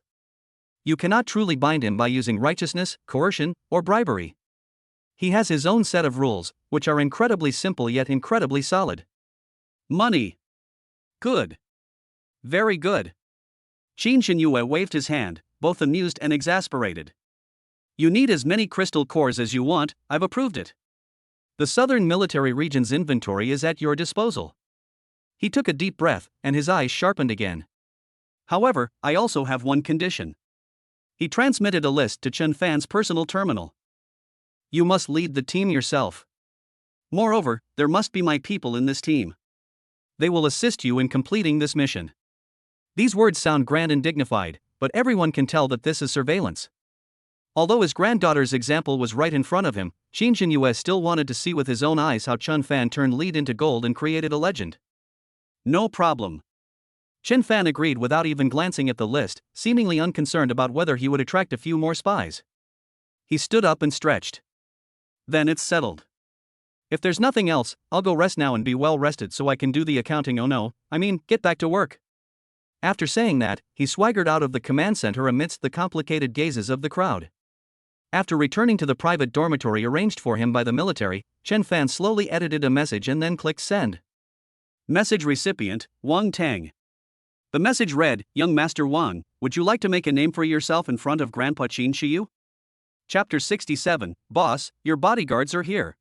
You cannot truly bind him by using righteousness, coercion, or bribery. He has his own set of rules, which are incredibly simple yet incredibly solid. Money. Good. Very good. Qin Xinyue waved his hand, both amused and exasperated. You need as many crystal cores as you want, I've approved it. The Southern Military Region's inventory is at your disposal. He took a deep breath, and his eyes sharpened again. However, I also have one condition. He transmitted a list to Chen Fan's personal terminal. You must lead the team yourself. Moreover, there must be my people in this team. They will assist you in completing this mission. These words sound grand and dignified, but everyone can tell that this is surveillance. Although his granddaughter's example was right in front of him, Qin Xinyue still wanted to see with his own eyes how Chen Fan turned lead into gold and created a legend. No problem. Chen Fan agreed without even glancing at the list, seemingly unconcerned about whether he would attract a few more spies. He stood up and stretched. Then it's settled. If there's nothing else, I'll go rest now and be well rested so I can do the accounting. Oh no, I mean, get back to work. After saying that, he swaggered out of the command center amidst the complicated gazes of the crowd. After returning to the private dormitory arranged for him by the military, Chen Fan slowly edited a message and then clicked send. Message recipient, Wang Tang. The message read, Young Master Wang, would you like to make a name for yourself in front of Grandpa Qin Shiyu? Chapter 67, Boss, your bodyguards are here.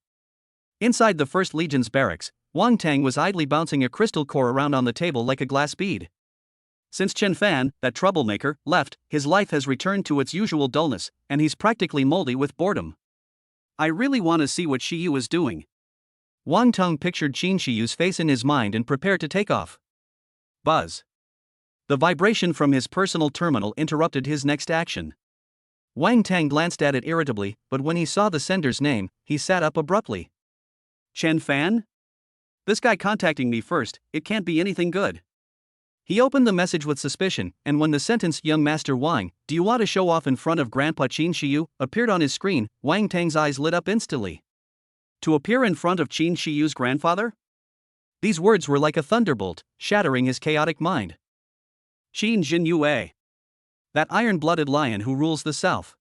Inside the 1st Legion's barracks, Wang Tang was idly bouncing a crystal core around on the table like a glass bead. Since Chen Fan, that troublemaker, left, his life has returned to its usual dullness, and he's practically moldy with boredom. I really want to see what Shiyu is doing. Wang Tang pictured Qin Shiyu's face in his mind and prepared to take off. Buzz. The vibration from his personal terminal interrupted his next action. Wang Tang glanced at it irritably, but when he saw the sender's name, he sat up abruptly. Chen Fan? This guy contacting me first, it can't be anything good. He opened the message with suspicion, and when the sentence Young Master Wang, do you want to show off in front of Grandpa Qin Shiyu, appeared on his screen, Wang Tang's eyes lit up instantly. To appear in front of Qin Shiyu's grandfather? These words were like a thunderbolt, shattering his chaotic mind. Qin Xinyue. That iron-blooded lion who rules the South.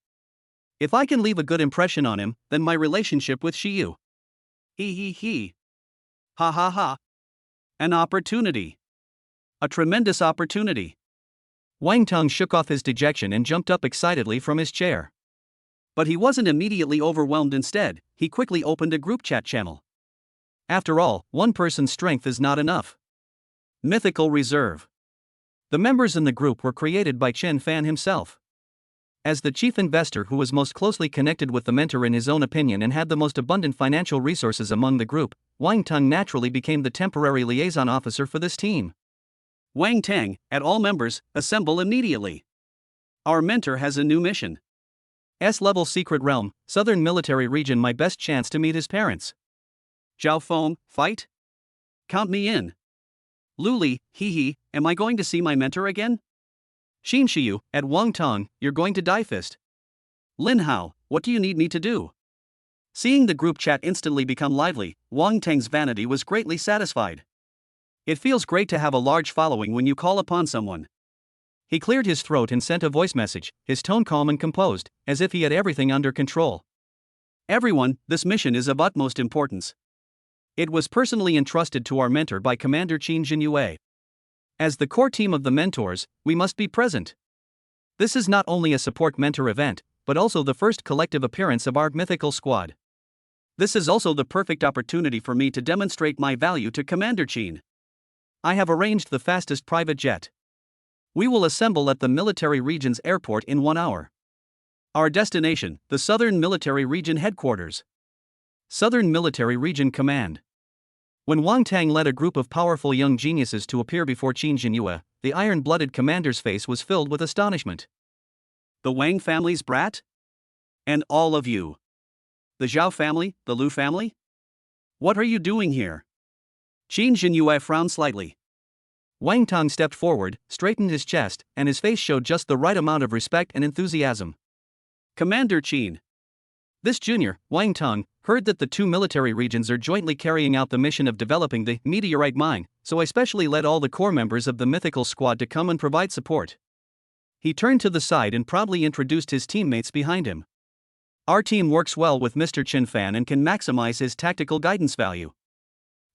If I can leave a good impression on him, then my relationship with Shiyu. He. Ha ha ha. An opportunity. A tremendous opportunity. Wang Tang shook off his dejection and jumped up excitedly from his chair. But he wasn't immediately overwhelmed. Instead, he quickly opened a group chat channel. After all, one person's strength is not enough. Mythical Reserve. The members in the group were created by Chen Fan himself. As the chief investor who was most closely connected with the mentor in his own opinion and had the most abundant financial resources among the group, Wang Tang naturally became the temporary liaison officer for this team. Wang Tang, at all members, assemble immediately. Our mentor has a new mission. S-level secret realm, Southern Military Region. My best chance to meet his parents. Zhao Feng, fight? Count me in. Luli, am I going to see my mentor again? Qin Shiyu, at Wang Tang, you're going to die fist. Lin Hao, what do you need me to do? Seeing the group chat instantly become lively, Wang Tang's vanity was greatly satisfied. It feels great to have a large following when you call upon someone. He cleared his throat and sent a voice message, his tone calm and composed, as if he had everything under control. Everyone, this mission is of utmost importance. It was personally entrusted to our mentor by Commander Qin Xinyue. As the core team of the mentors, we must be present. This is not only a support mentor event, but also the first collective appearance of our mythical squad. This is also the perfect opportunity for me to demonstrate my value to Commander Qin. I have arranged the fastest private jet. We will assemble at the Military Region's airport in 1 hour. Our destination, the Southern Military Region Headquarters. Southern Military Region Command. When Wang Tang led a group of powerful young geniuses to appear before Qin Jinyue, the iron-blooded commander's face was filled with astonishment. The Wang family's brat? And all of you. The Zhao family, the Lu family? What are you doing here? Qin Jinyue frowned slightly. Wang Tang stepped forward, straightened his chest, and his face showed just the right amount of respect and enthusiasm. Commander Qin. This junior, Wang Tang, heard that the two military regions are jointly carrying out the mission of developing the meteorite mine, so I specially led all the core members of the mythical squad to come and provide support. He turned to the side and proudly introduced his teammates behind him. Our team works well with Mr. Chen Fan and can maximize his tactical guidance value.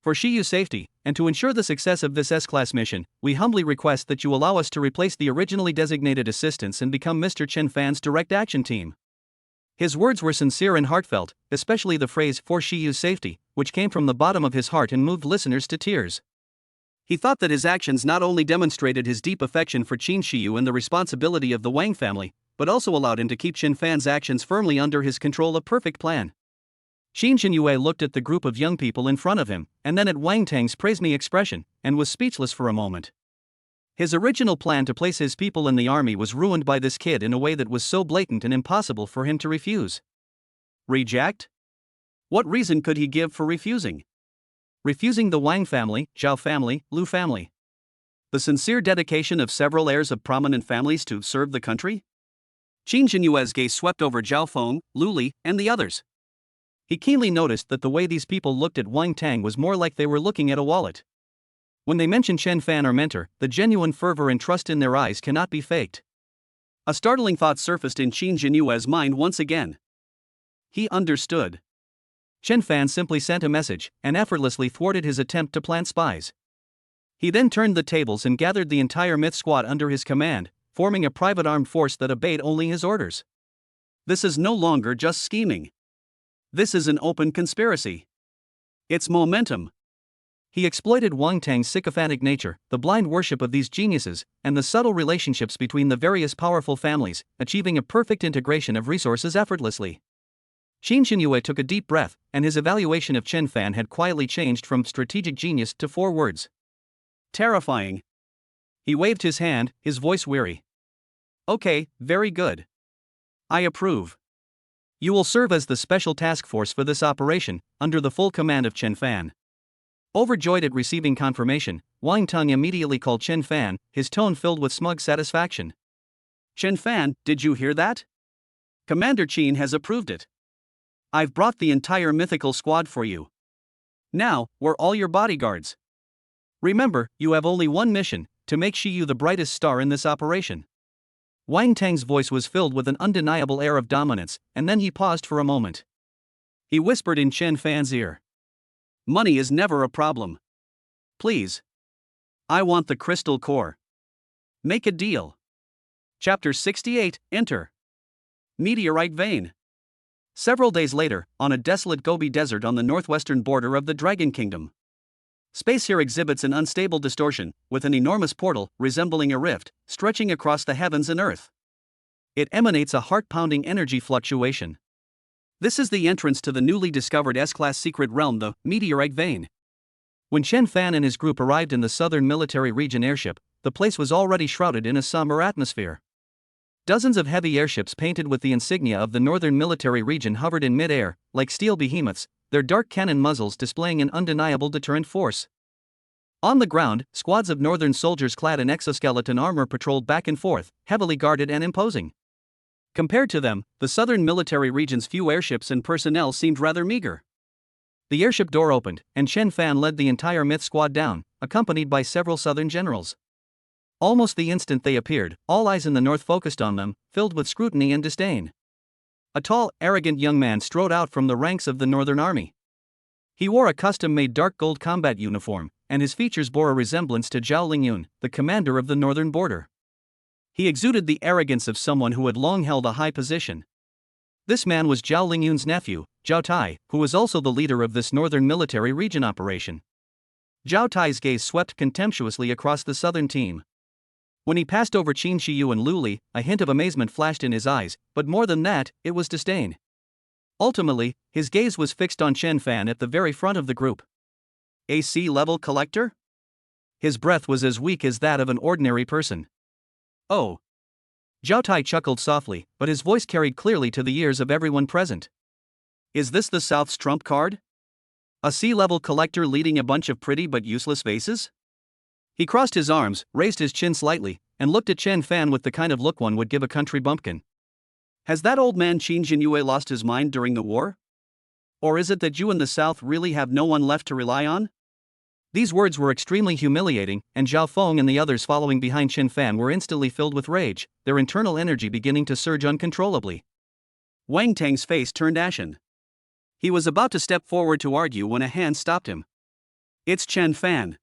For Shiyu's safety, and to ensure the success of this S-class mission, we humbly request that you allow us to replace the originally designated assistants and become Mr. Chen Fan's direct action team. His words were sincere and heartfelt, especially the phrase "for Shiyu's safety," which came from the bottom of his heart and moved listeners to tears. He thought that his actions not only demonstrated his deep affection for Qin Shiyu and the responsibility of the Wang family, but also allowed him to keep Chen Fan's actions firmly under his control. A perfect plan. Qin Jinyue looked at the group of young people in front of him, and then at Wang Tang's praise-me expression, and was speechless for a moment. His original plan to place his people in the army was ruined by this kid in a way that was so blatant and impossible for him to refuse. Reject? What reason could he give for refusing? Refusing the Wang family, Zhao family, Lu family? The sincere dedication of several heirs of prominent families to serve the country? Qin Jinyue's gaze swept over Zhao Feng, Lu Li, and the others. He keenly noticed that the way these people looked at Wang Tang was more like they were looking at a wallet. When they mention Chen Fan or mentor, the genuine fervor and trust in their eyes cannot be faked. A startling thought surfaced in Qin Jinyue's mind once again. He understood. Chen Fan simply sent a message, and effortlessly thwarted his attempt to plant spies. He then turned the tables and gathered the entire myth squad under his command, forming a private armed force that obeyed only his orders. This is no longer just scheming. This is an open conspiracy. It's momentum. He exploited Wang Tang's sycophantic nature, the blind worship of these geniuses, and the subtle relationships between the various powerful families, achieving a perfect integration of resources effortlessly. Qin Jinyue took a deep breath, and his evaluation of Chen Fan had quietly changed from strategic genius to 4 words. Terrifying. He waved his hand, his voice weary. Okay, very good. I approve. You will serve as the special task force for this operation, under the full command of Chen Fan. Overjoyed at receiving confirmation, Wang Tang immediately called Chen Fan, his tone filled with smug satisfaction. Chen Fan, did you hear that? Commander Qin has approved it. I've brought the entire mythical squad for you. Now, we're all your bodyguards. Remember, you have only one mission, to make Shiyu the brightest star in this operation. Wang Tang's voice was filled with an undeniable air of dominance, and then he paused for a moment. He whispered in Chen Fan's ear. Money is never a problem. Please. I want the crystal core. Make a deal. Chapter 68, Enter. Meteorite Vein. Several days later, on a desolate Gobi desert on the northwestern border of the Dragon Kingdom. Space here exhibits an unstable distortion, with an enormous portal, resembling a rift, stretching across the heavens and earth. It emanates a heart-pounding energy fluctuation. This is the entrance to the newly discovered S-class secret realm, the Meteorite Vein. When Chen Fan and his group arrived in the southern military region airship, the place was already shrouded in a somber atmosphere. Dozens of heavy airships painted with the insignia of the northern military region hovered in mid-air, like steel behemoths, their dark cannon muzzles displaying an undeniable deterrent force. On the ground, squads of northern soldiers clad in exoskeleton armor patrolled back and forth, heavily guarded and imposing. Compared to them, the southern military region's few airships and personnel seemed rather meager. The airship door opened, and Chen Fan led the entire myth squad down, accompanied by several southern generals. Almost the instant they appeared, all eyes in the north focused on them, filled with scrutiny and disdain. A tall, arrogant young man strode out from the ranks of the northern army. He wore a custom-made dark gold combat uniform, and his features bore a resemblance to Zhao Lingyun, the commander of the northern border. He exuded the arrogance of someone who had long held a high position. This man was Zhao Lingyun's nephew, Zhao Tai, who was also the leader of this northern military region operation. Zhao Tai's gaze swept contemptuously across the southern team. When he passed over Qin Shiyu and Lu Li, a hint of amazement flashed in his eyes, but more than that, it was disdain. Ultimately, his gaze was fixed on Chen Fan at the very front of the group. A C-level collector? His breath was as weak as that of an ordinary person. Oh. Zhao Tai chuckled softly, but his voice carried clearly to the ears of everyone present. Is this the South's trump card? A C-level collector leading a bunch of pretty but useless vases? He crossed his arms, raised his chin slightly, and looked at Chen Fan with the kind of look one would give a country bumpkin. Has that old man Qin Jinyue lost his mind during the war? Or is it that you in the South really have no one left to rely on? These words were extremely humiliating, and Zhao Feng and the others following behind Chen Fan were instantly filled with rage, their internal energy beginning to surge uncontrollably. Wang Tang's face turned ashen. He was about to step forward to argue when a hand stopped him. It's Chen Fan.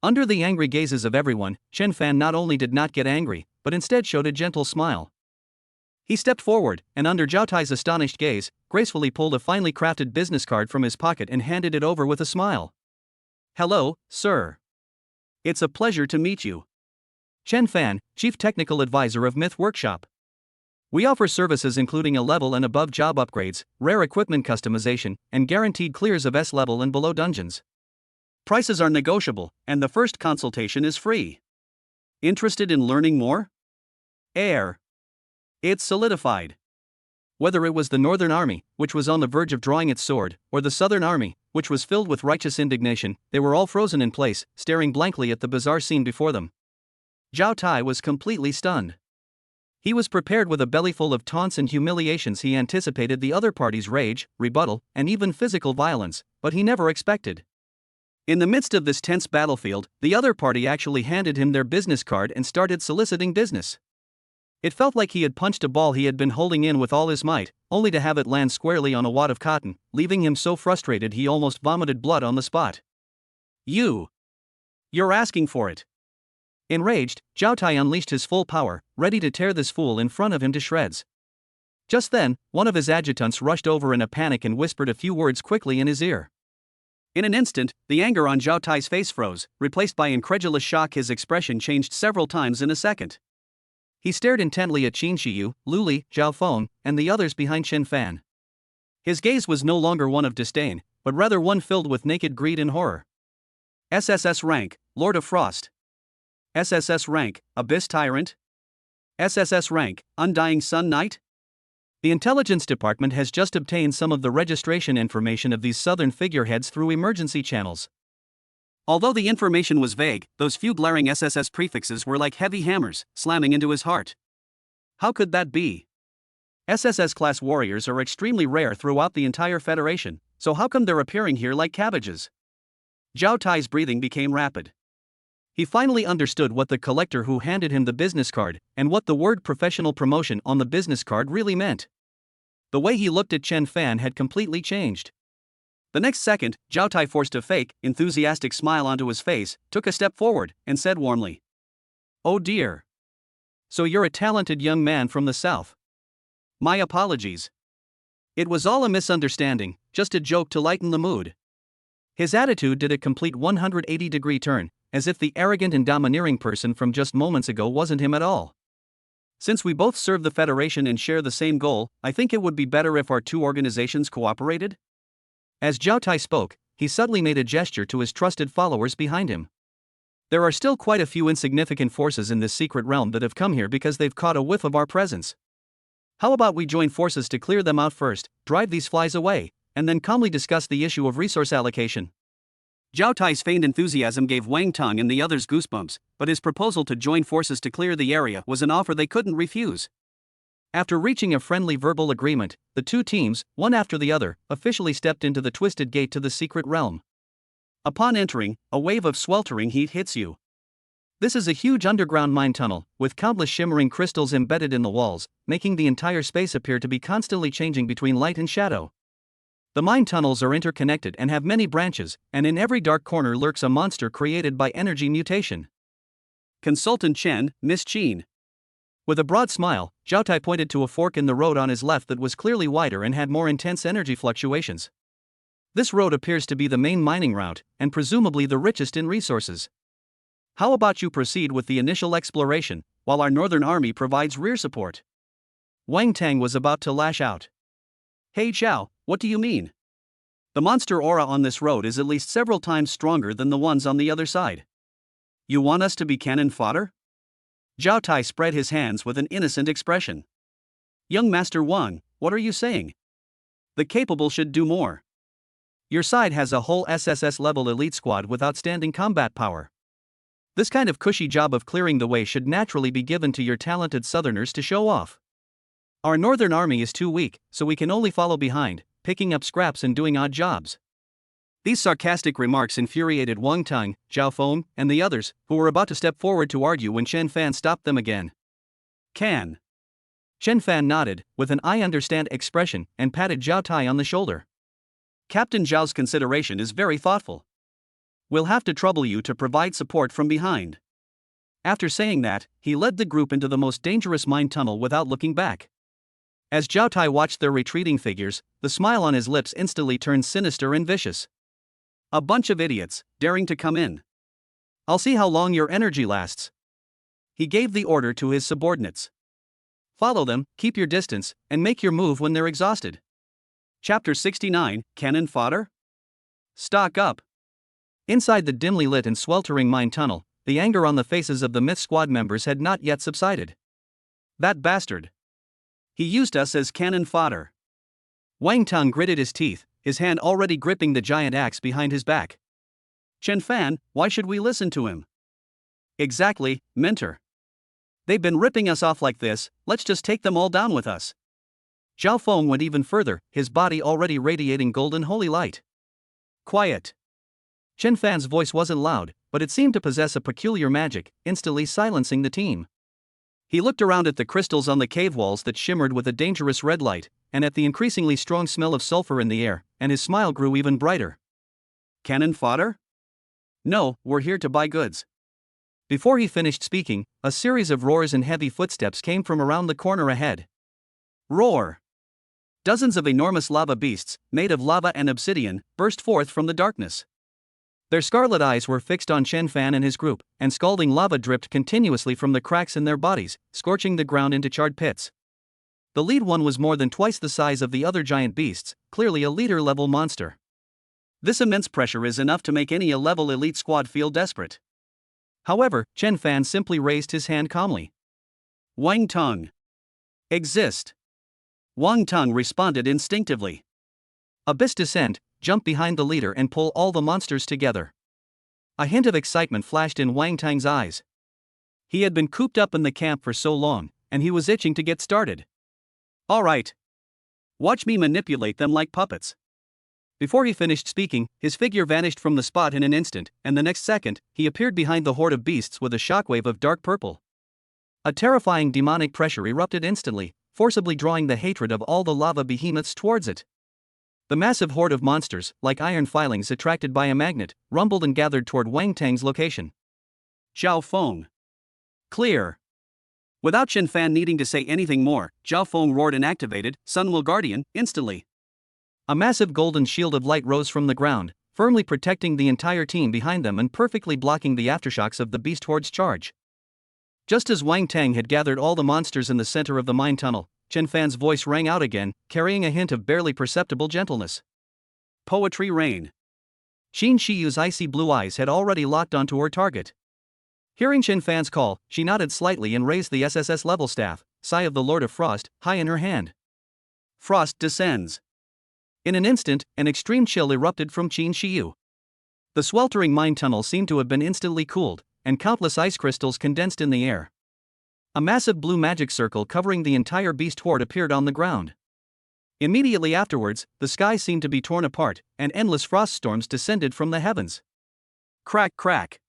Under the angry gazes of everyone, Chen Fan not only did not get angry, but instead showed a gentle smile. He stepped forward, and under Zhao Tai's astonished gaze, gracefully pulled a finely crafted business card from his pocket and handed it over with a smile. Hello, sir. It's a pleasure to meet you. Chen Fan, Chief Technical Advisor of Myth Workshop. We offer services including a level and above job upgrades, rare equipment customization, and guaranteed clears of S-level and below dungeons. Prices are negotiable, and the first consultation is free. Interested in learning more? It's solidified. Whether it was the Northern Army, which was on the verge of drawing its sword, or the Southern Army, which was filled with righteous indignation, they were all frozen in place, staring blankly at the bizarre scene before them. Zhao Tai was completely stunned. He was prepared with a bellyful of taunts and humiliations. He anticipated the other party's rage, rebuttal, and even physical violence, but he never expected. In the midst of this tense battlefield, the other party actually handed him their business card and started soliciting business. It felt like he had punched a ball he had been holding in with all his might, only to have it land squarely on a wad of cotton, leaving him so frustrated he almost vomited blood on the spot. You're asking for it. Enraged, Zhao Tai unleashed his full power, ready to tear this fool in front of him to shreds. Just then, one of his adjutants rushed over in a panic and whispered a few words quickly in his ear. In an instant, the anger on Zhao Tai's face froze, replaced by incredulous shock. His expression changed several times in a second. He stared intently at Qin Shiyu, Lu Li, Zhao Feng, and the others behind Chen Fan. His gaze was no longer one of disdain, but rather one filled with naked greed and horror. SSS rank, Lord of Frost. SSS rank, Abyss Tyrant. SSS rank, Undying Sun Knight. The Intelligence Department has just obtained some of the registration information of these southern figureheads through emergency channels. Although the information was vague, those few glaring SSS prefixes were like heavy hammers, slamming into his heart. How could that be? SSS-class warriors are extremely rare throughout the entire Federation, so how come they're appearing here like cabbages? Zhao Tai's breathing became rapid. He finally understood what the collector who handed him the business card, and what the word professional promotion on the business card really meant. The way he looked at Chen Fan had completely changed. The next second, Zhao Tai forced a fake, enthusiastic smile onto his face, took a step forward, and said warmly, "Oh dear. So you're a talented young man from the South. My apologies. It was all a misunderstanding, just a joke to lighten the mood." His attitude did a complete 180-degree turn, as if the arrogant and domineering person from just moments ago wasn't him at all. Since we both serve the Federation and share the same goal, I think it would be better if our two organizations cooperated? As Zhao Tai spoke, he suddenly made a gesture to his trusted followers behind him. There are still quite a few insignificant forces in this secret realm that have come here because they've caught a whiff of our presence. How about we join forces to clear them out first, drive these flies away, and then calmly discuss the issue of resource allocation? Zhao Tai's feigned enthusiasm gave Wang Tang and the others goosebumps, but his proposal to join forces to clear the area was an offer they couldn't refuse. After reaching a friendly verbal agreement, the two teams, one after the other, officially stepped into the twisted gate to the secret realm. Upon entering, a wave of sweltering heat hits you. This is a huge underground mine tunnel, with countless shimmering crystals embedded in the walls, making the entire space appear to be constantly changing between light and shadow. The mine tunnels are interconnected and have many branches, and in every dark corner lurks a monster created by energy mutation. Consultant Chen, Miss Qin. With a broad smile, Zhao Tai pointed to a fork in the road on his left that was clearly wider and had more intense energy fluctuations. This road appears to be the main mining route, and presumably the richest in resources. How about you proceed with the initial exploration, while our Northern Army provides rear support? Wang Tang was about to lash out. Hey Zhao, what do you mean? The monster aura on this road is at least several times stronger than the ones on the other side. You want us to be cannon fodder? Zhao Tai spread his hands with an innocent expression. Young Master Wang, what are you saying? The capable should do more. Your side has a whole SSS level elite squad with outstanding combat power. This kind of cushy job of clearing the way should naturally be given to your talented southerners to show off. Our northern army is too weak, so we can only follow behind, picking up scraps and doing odd jobs. These sarcastic remarks infuriated Wang Tang, Zhao Feng, and the others, who were about to step forward to argue when Chen Fan stopped them again. Can. Chen Fan nodded, with an I understand expression, and patted Zhao Tai on the shoulder. Captain Zhao's consideration is very thoughtful. We'll have to trouble you to provide support from behind. After saying that, he led the group into the most dangerous mine tunnel without looking back. As Zhao Tai watched their retreating figures, the smile on his lips instantly turned sinister and vicious. A bunch of idiots, daring to come in. I'll see how long your energy lasts. He gave the order to his subordinates. Follow them, keep your distance, and make your move when they're exhausted. Chapter 69, Cannon Fodder? Stock up. Inside the dimly lit and sweltering mine tunnel, the anger on the faces of the Myth Squad members had not yet subsided. That bastard. He used us as cannon fodder. Wang Tang gritted his teeth, his hand already gripping the giant axe behind his back. Chen Fan, why should we listen to him? Exactly, mentor. They've been ripping us off like this, let's just take them all down with us. Zhao Feng went even further, his body already radiating golden holy light. Quiet. Chen Fan's voice wasn't loud, but it seemed to possess a peculiar magic, instantly silencing the team. He looked around at the crystals on the cave walls that shimmered with a dangerous red light, and at the increasingly strong smell of sulfur in the air, and his smile grew even brighter. Cannon fodder? No, we're here to buy goods. Before he finished speaking, a series of roars and heavy footsteps came from around the corner ahead. Roar! Dozens of enormous lava beasts, made of lava and obsidian, burst forth from the darkness. Their scarlet eyes were fixed on Chen Fan and his group, and scalding lava dripped continuously from the cracks in their bodies, scorching the ground into charred pits. The lead one was more than twice the size of the other giant beasts, clearly a leader-level monster. This immense pressure is enough to make any A-level elite squad feel desperate. However, Chen Fan simply raised his hand calmly. Wang Tang. Exist. Wang Tang responded instinctively. Abyss descend, jump behind the leader and pull all the monsters together. A hint of excitement flashed in Wang Tang's eyes. He had been cooped up in the camp for so long, and he was itching to get started. All right. Watch me manipulate them like puppets. Before he finished speaking, his figure vanished from the spot in an instant, and the next second, he appeared behind the horde of beasts with a shockwave of dark purple. A terrifying demonic pressure erupted instantly, forcibly drawing the hatred of all the lava behemoths towards it. The massive horde of monsters, like iron filings attracted by a magnet, rumbled and gathered toward Wang Tang's location. Zhao Feng. Clear. Without Chen Fan needing to say anything more, Zhao Feng roared and activated Sunwell Guardian instantly. A massive golden shield of light rose from the ground, firmly protecting the entire team behind them and perfectly blocking the aftershocks of the beast horde's charge. Just as Wang Tang had gathered all the monsters in the center of the mine tunnel, Chen Fan's voice rang out again, carrying a hint of barely perceptible gentleness. Poetry rain. Xin Shiyu's icy blue eyes had already locked onto her target. Hearing Chen Fan's call, she nodded slightly and raised the SSS level staff, Sigh of the Lord of Frost, high in her hand. Frost descends. In an instant, an extreme chill erupted from Qin Shiyu. The sweltering mine tunnel seemed to have been instantly cooled, and countless ice crystals condensed in the air. A massive blue magic circle covering the entire beast horde appeared on the ground. Immediately afterwards, the sky seemed to be torn apart, and endless frost storms descended from the heavens. Crack crack.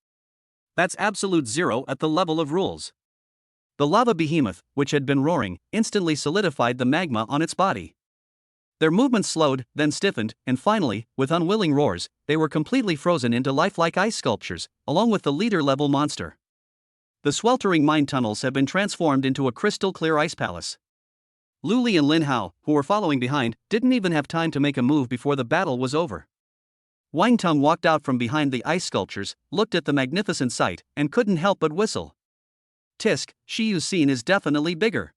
That's absolute zero at the level of rules. The lava behemoth, which had been roaring, instantly solidified the magma on its body. Their movements slowed, then stiffened, and finally, with unwilling roars, they were completely frozen into lifelike ice sculptures, along with the leader-level monster. The sweltering mine tunnels have been transformed into a crystal-clear ice palace. Lu Li and Lin Hao, who were following behind, didn't even have time to make a move before the battle was over. Wang Tang walked out from behind the ice sculptures, looked at the magnificent sight, and couldn't help but whistle. Tisk, Shiyu's scene is definitely bigger.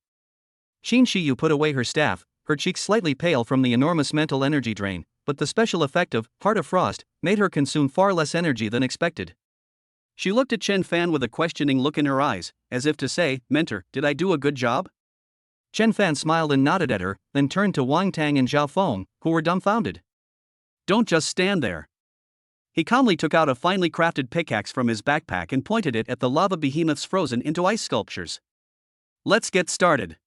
Xin Shiyu put away her staff, her cheeks slightly pale from the enormous mental energy drain, but the special effect of Heart of Frost made her consume far less energy than expected. She looked at Chen Fan with a questioning look in her eyes, as if to say, "Mentor, did I do a good job?" Chen Fan smiled and nodded at her, then turned to Wang Tang and Zhao Feng, who were dumbfounded. "Don't just stand there." He calmly took out a finely crafted pickaxe from his backpack and pointed it at the lava behemoths frozen into ice sculptures. "Let's get started."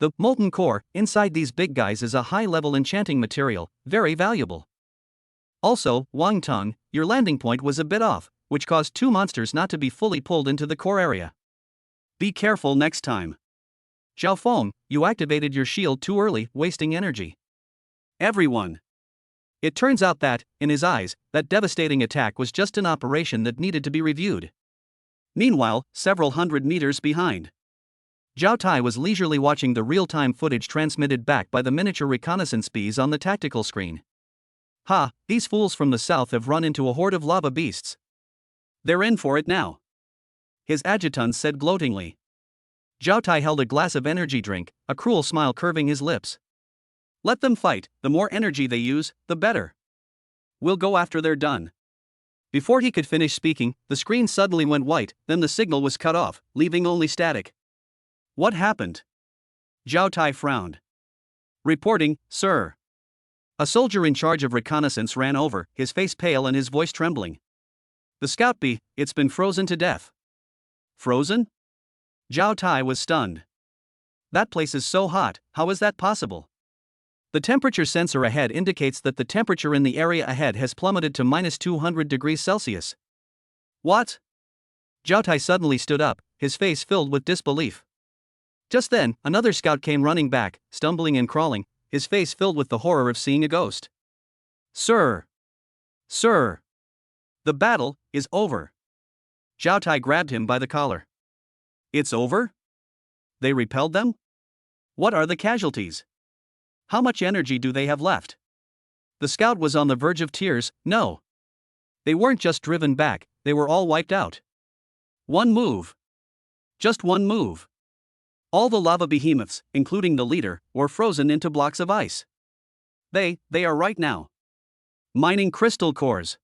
The molten core inside these big guys is a high-level enchanting material, very valuable. Also, Wang Tang, your landing point was a bit off, which caused two monsters not to be fully pulled into the core area. Be careful next time. Zhao Feng, you activated your shield too early, wasting energy. Everyone. It turns out that, in his eyes, that devastating attack was just an operation that needed to be reviewed. Meanwhile, several hundred meters behind, Zhao Tai was leisurely watching the real-time footage transmitted back by the miniature reconnaissance bees on the tactical screen. Ha, these fools from the south have run into a horde of lava beasts. They're in for it now, his adjutant said gloatingly. Zhao Tai held a glass of energy drink, a cruel smile curving his lips. Let them fight, the more energy they use, the better. We'll go after they're done. Before he could finish speaking, the screen suddenly went white, then the signal was cut off, leaving only static. What happened? Zhao Tai frowned. Reporting, sir. A soldier in charge of reconnaissance ran over, his face pale and his voice trembling. The scout bee, it's been frozen to death. Frozen? Zhao Tai was stunned. That place is so hot, how is that possible? The temperature sensor ahead indicates that the temperature in the area ahead has plummeted to -200 degrees Celsius. What? Zhao Tai suddenly stood up, his face filled with disbelief. Just then, another scout came running back, stumbling and crawling, his face filled with the horror of seeing a ghost. Sir! Sir! The battle is over. Zhao Tai grabbed him by the collar. It's over? They repelled them? What are the casualties? How much energy do they have left? The scout was on the verge of tears. No. They weren't just driven back, they were all wiped out. One move. Just one move. All the lava behemoths, including the leader, were frozen into blocks of ice. They are right now mining crystal cores.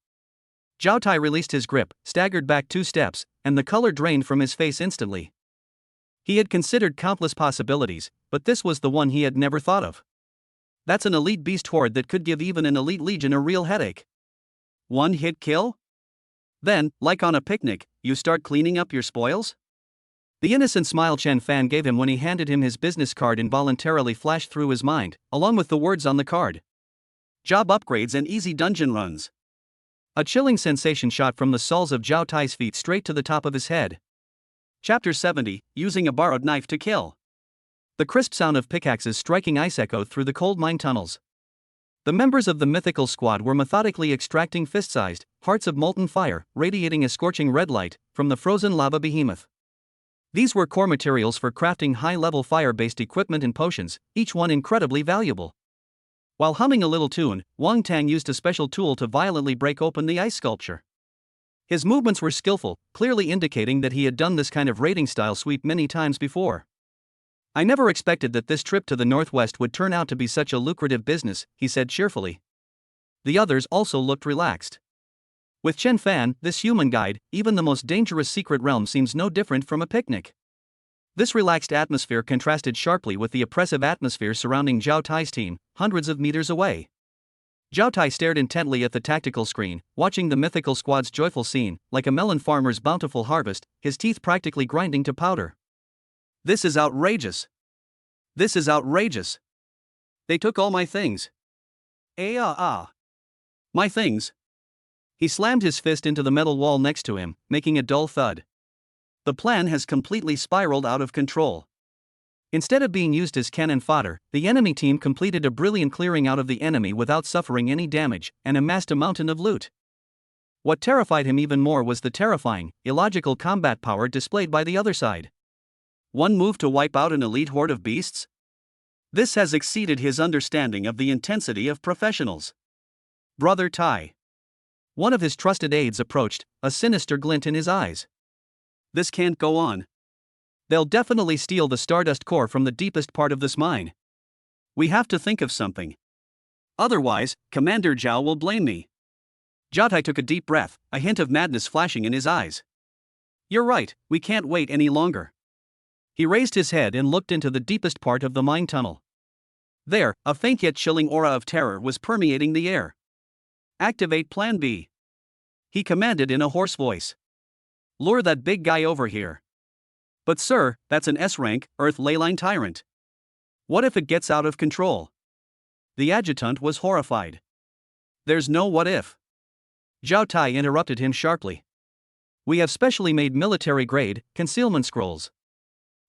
Zhao Tai released his grip, staggered back 2 steps, and the color drained from his face instantly. He had considered countless possibilities, but this was the one he had never thought of. That's an elite beast horde that could give even an elite legion a real headache. One hit kill? Then, like on a picnic, you start cleaning up your spoils? The innocent smile Chen Fan gave him when he handed him his business card involuntarily flashed through his mind, along with the words on the card. Job upgrades and easy dungeon runs. A chilling sensation shot from the soles of Zhao Tai's feet straight to the top of his head. Chapter 70, Using a Borrowed Knife to Kill. The crisp sound of pickaxes striking ice echoed through the cold mine tunnels. The members of the mythical squad were methodically extracting fist-sized hearts of molten fire, radiating a scorching red light, from the frozen lava behemoth. These were core materials for crafting high-level fire-based equipment and potions, each one incredibly valuable. While humming a little tune, Wang Tang used a special tool to violently break open the ice sculpture. His movements were skillful, clearly indicating that he had done this kind of raiding-style sweep many times before. I never expected that this trip to the northwest would turn out to be such a lucrative business, he said cheerfully. The others also looked relaxed. With Chen Fan, this human guide, even the most dangerous secret realm seems no different from a picnic. This relaxed atmosphere contrasted sharply with the oppressive atmosphere surrounding Zhao Tai's team, hundreds of meters away. Zhao Tai stared intently at the tactical screen, watching the mythical squad's joyful scene, like a melon farmer's bountiful harvest, his teeth practically grinding to powder. This is outrageous. This is outrageous. They took all my things. My things. He slammed his fist into the metal wall next to him, making a dull thud. The plan has completely spiraled out of control. Instead of being used as cannon fodder, the enemy team completed a brilliant clearing out of the enemy without suffering any damage, and amassed a mountain of loot. What terrified him even more was the terrifying, illogical combat power displayed by the other side. One move to wipe out an elite horde of beasts? This has exceeded his understanding of the intensity of professionals. Brother Tai. One of his trusted aides approached, a sinister glint in his eyes. This can't go on. They'll definitely steal the Stardust core from the deepest part of this mine. We have to think of something. Otherwise, Commander Zhao will blame me. Zhao Tai took a deep breath, a hint of madness flashing in his eyes. You're right, we can't wait any longer. He raised his head and looked into the deepest part of the mine tunnel. There, a faint yet chilling aura of terror was permeating the air. Activate Plan B. He commanded in a hoarse voice. Lure that big guy over here. But sir, that's an S-rank, Earth leyline tyrant. What if it gets out of control? The adjutant was horrified. There's no what if. Zhao Tai interrupted him sharply. We have specially made military-grade concealment scrolls.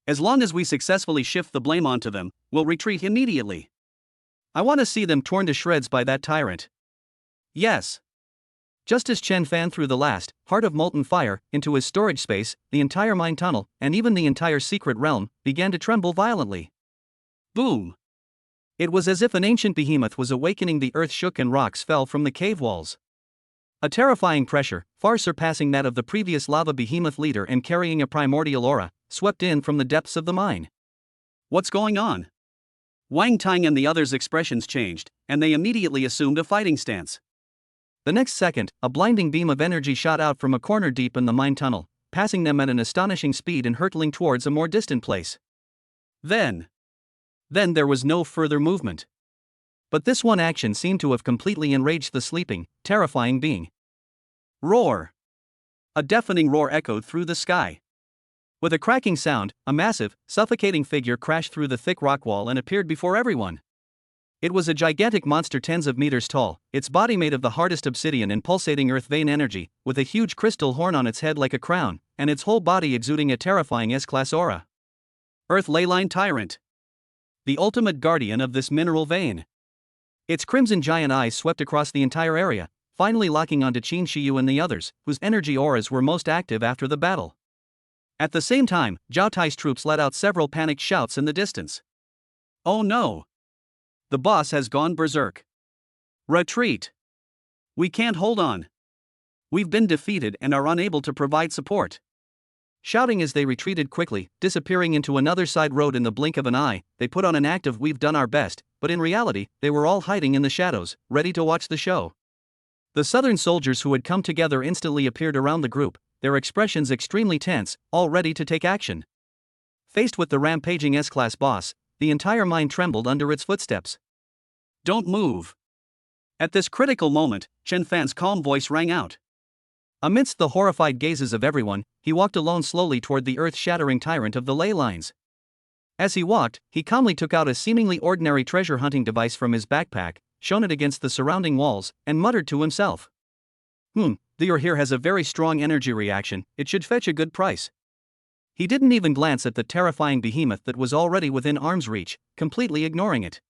As long as we successfully shift the blame onto them, we'll retreat immediately. I want to see them torn to shreds by that tyrant. Yes. Just as Chen Fan threw the last heart of molten fire into his storage space, the entire mine tunnel, and even the entire secret realm, began to tremble violently. Boom! It was as if an ancient behemoth was awakening. The earth shook and rocks fell from the cave walls. A terrifying pressure, far surpassing that of the previous lava behemoth leader and carrying a primordial aura, swept in from the depths of the mine. What's going on? Wang Tang and the others' expressions changed, and they immediately assumed a fighting stance. The next second, a blinding beam of energy shot out from a corner deep in the mine tunnel, passing them at an astonishing speed and hurtling towards a more distant place. Then there was no further movement. But this one action seemed to have completely enraged the sleeping, terrifying being. Roar! A deafening roar echoed through the sky. With a cracking sound, a massive, suffocating figure crashed through the thick rock wall and appeared before everyone. It was a gigantic monster tens of meters tall, its body made of the hardest obsidian and pulsating earth vein energy, with a huge crystal horn on its head like a crown, and its whole body exuding a terrifying S-class aura. Earth Leyline Tyrant. The ultimate guardian of this mineral vein. Its crimson giant eyes swept across the entire area, finally locking onto Qin Shiyu and the others, whose energy auras were most active after the battle. At the same time, Zhao Tai's troops let out several panicked shouts in the distance. Oh no! The boss has gone berserk. Retreat! We can't hold on. We've been defeated and are unable to provide support. Shouting as they retreated quickly, disappearing into another side road in the blink of an eye, they put on an act of "we've done our best," but in reality, they were all hiding in the shadows, ready to watch the show. The southern soldiers who had come together instantly appeared around the group, their expressions extremely tense, all ready to take action. Faced with the rampaging S-class boss, the entire mine trembled under its footsteps. Don't move. At this critical moment, Chen Fan's calm voice rang out. Amidst the horrified gazes of everyone, he walked alone slowly toward the earth-shattering tyrant of the ley lines. As he walked, he calmly took out a seemingly ordinary treasure-hunting device from his backpack, shone it against the surrounding walls, and muttered to himself. The ore here has a very strong energy reaction, it should fetch a good price. He didn't even glance at the terrifying behemoth that was already within arm's reach, completely ignoring it.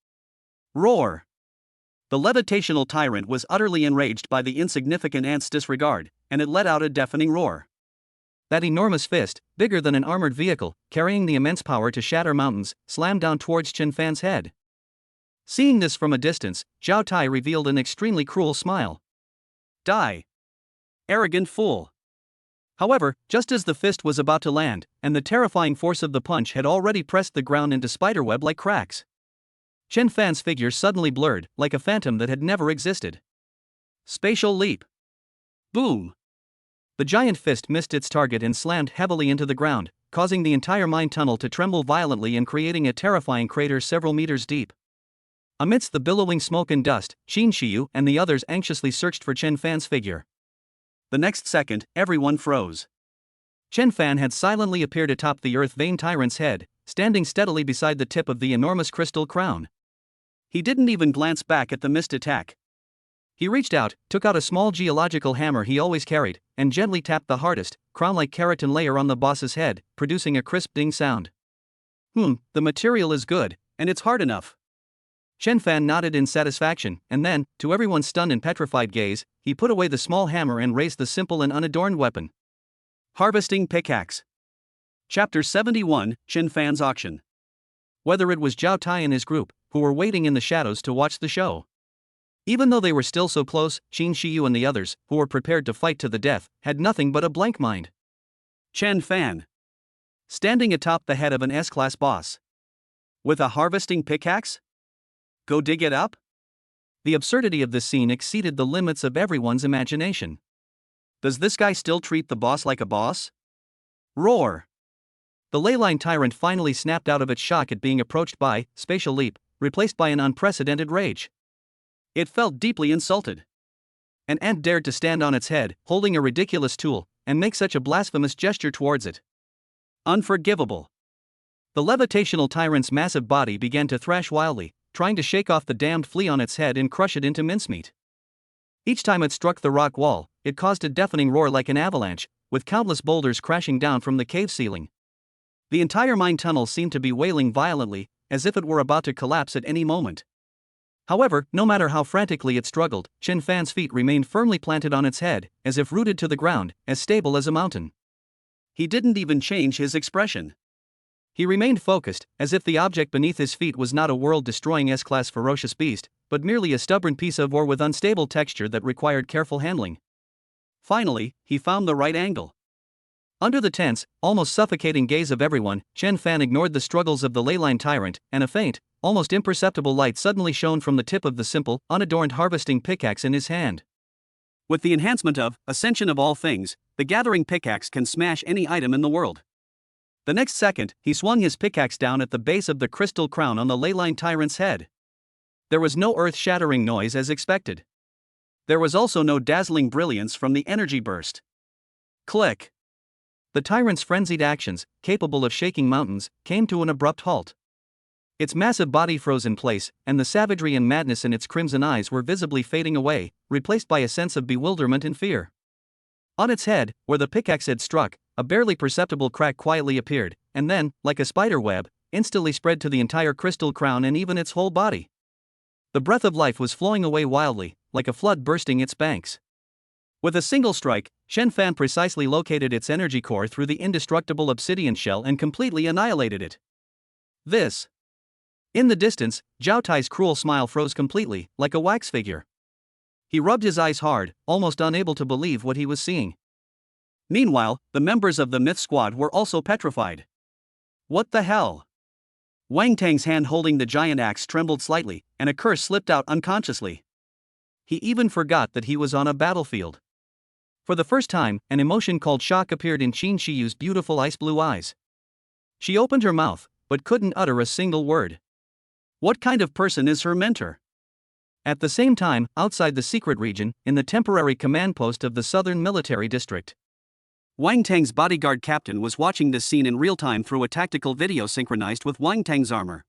Roar! The levitational tyrant was utterly enraged by the insignificant ant's disregard, and it let out a deafening roar. That enormous fist, bigger than an armored vehicle, carrying the immense power to shatter mountains, slammed down towards Chen Fan's head. Seeing this from a distance, Zhao Tai revealed an extremely cruel smile. Die! Arrogant fool! However, just as the fist was about to land, and the terrifying force of the punch had already pressed the ground into spiderweb like cracks, Chen Fan's figure suddenly blurred, like a phantom that had never existed. Spatial leap. Boom! The giant fist missed its target and slammed heavily into the ground, causing the entire mine tunnel to tremble violently and creating a terrifying crater several meters deep. Amidst the billowing smoke and dust, Qin Shiyu and the others anxiously searched for Chen Fan's figure. The next second, everyone froze. Chen Fan had silently appeared atop the earth vein tyrant's head, standing steadily beside the tip of the enormous crystal crown. He didn't even glance back at the missed attack. He reached out, took out a small geological hammer he always carried, and gently tapped the hardest, crown-like keratin layer on the boss's head, producing a crisp ding sound. The material is good, and it's hard enough. Chen Fan nodded in satisfaction, and then, to everyone's stunned and petrified gaze, he put away the small hammer and raised the simple and unadorned weapon. Harvesting Pickaxe. Chapter 71, Chen Fan's Auction. Whether it was Zhao Tai and his group, who were waiting in the shadows to watch the show. Even though they were still so close, Qin Shiyu and the others, who were prepared to fight to the death, had nothing but a blank mind. Chen Fan. Standing atop the head of an S-class boss. With a harvesting pickaxe? Go dig it up? The absurdity of this scene exceeded the limits of everyone's imagination. Does this guy still treat the boss like a boss? Roar! The leyline tyrant finally snapped out of its shock at being approached by spatial leap, replaced by an unprecedented rage. It felt deeply insulted. An ant dared to stand on its head, holding a ridiculous tool, and make such a blasphemous gesture towards it. Unforgivable. The levitational tyrant's massive body began to thrash wildly, trying to shake off the damned flea on its head and crush it into mincemeat. Each time it struck the rock wall, it caused a deafening roar like an avalanche, with countless boulders crashing down from the cave ceiling. The entire mine tunnel seemed to be wailing violently, as if it were about to collapse at any moment. However, no matter how frantically it struggled, Chen Fan's feet remained firmly planted on its head, as if rooted to the ground, as stable as a mountain. He didn't even change his expression. He remained focused, as if the object beneath his feet was not a world-destroying S-class ferocious beast, but merely a stubborn piece of ore with unstable texture that required careful handling. Finally, he found the right angle. Under the tense, almost suffocating gaze of everyone, Chen Fan ignored the struggles of the leyline tyrant, and a faint, almost imperceptible light suddenly shone from the tip of the simple, unadorned harvesting pickaxe in his hand. With the enhancement of Ascension of All Things, the gathering pickaxe can smash any item in the world. The next second, he swung his pickaxe down at the base of the crystal crown on the leyline tyrant's head. There was no earth-shattering noise as expected. There was also no dazzling brilliance from the energy burst. Click! The tyrant's frenzied actions, capable of shaking mountains, came to an abrupt halt. Its massive body froze in place, and the savagery and madness in its crimson eyes were visibly fading away, replaced by a sense of bewilderment and fear. On its head, where the pickaxe had struck, a barely perceptible crack quietly appeared, and then, like a spider web, instantly spread to the entire crystal crown and even its whole body. The breath of life was flowing away wildly, like a flood bursting its banks. With a single strike, Chen Fan precisely located its energy core through the indestructible obsidian shell and completely annihilated it. This. In the distance, Zhao Tai's cruel smile froze completely, like a wax figure. He rubbed his eyes hard, almost unable to believe what he was seeing. Meanwhile, the members of the Myth Squad were also petrified. What the hell? Wang Tang's hand holding the giant axe trembled slightly, and a curse slipped out unconsciously. He even forgot that he was on a battlefield. For the first time, an emotion called shock appeared in Qin Shiyu's beautiful ice-blue eyes. She opened her mouth, but couldn't utter a single word. What kind of person is her mentor? At the same time, outside the secret region, in the temporary command post of the Southern Military District, Wang Tang's bodyguard captain was watching this scene in real time through a tactical video synchronized with Wang Tang's armor.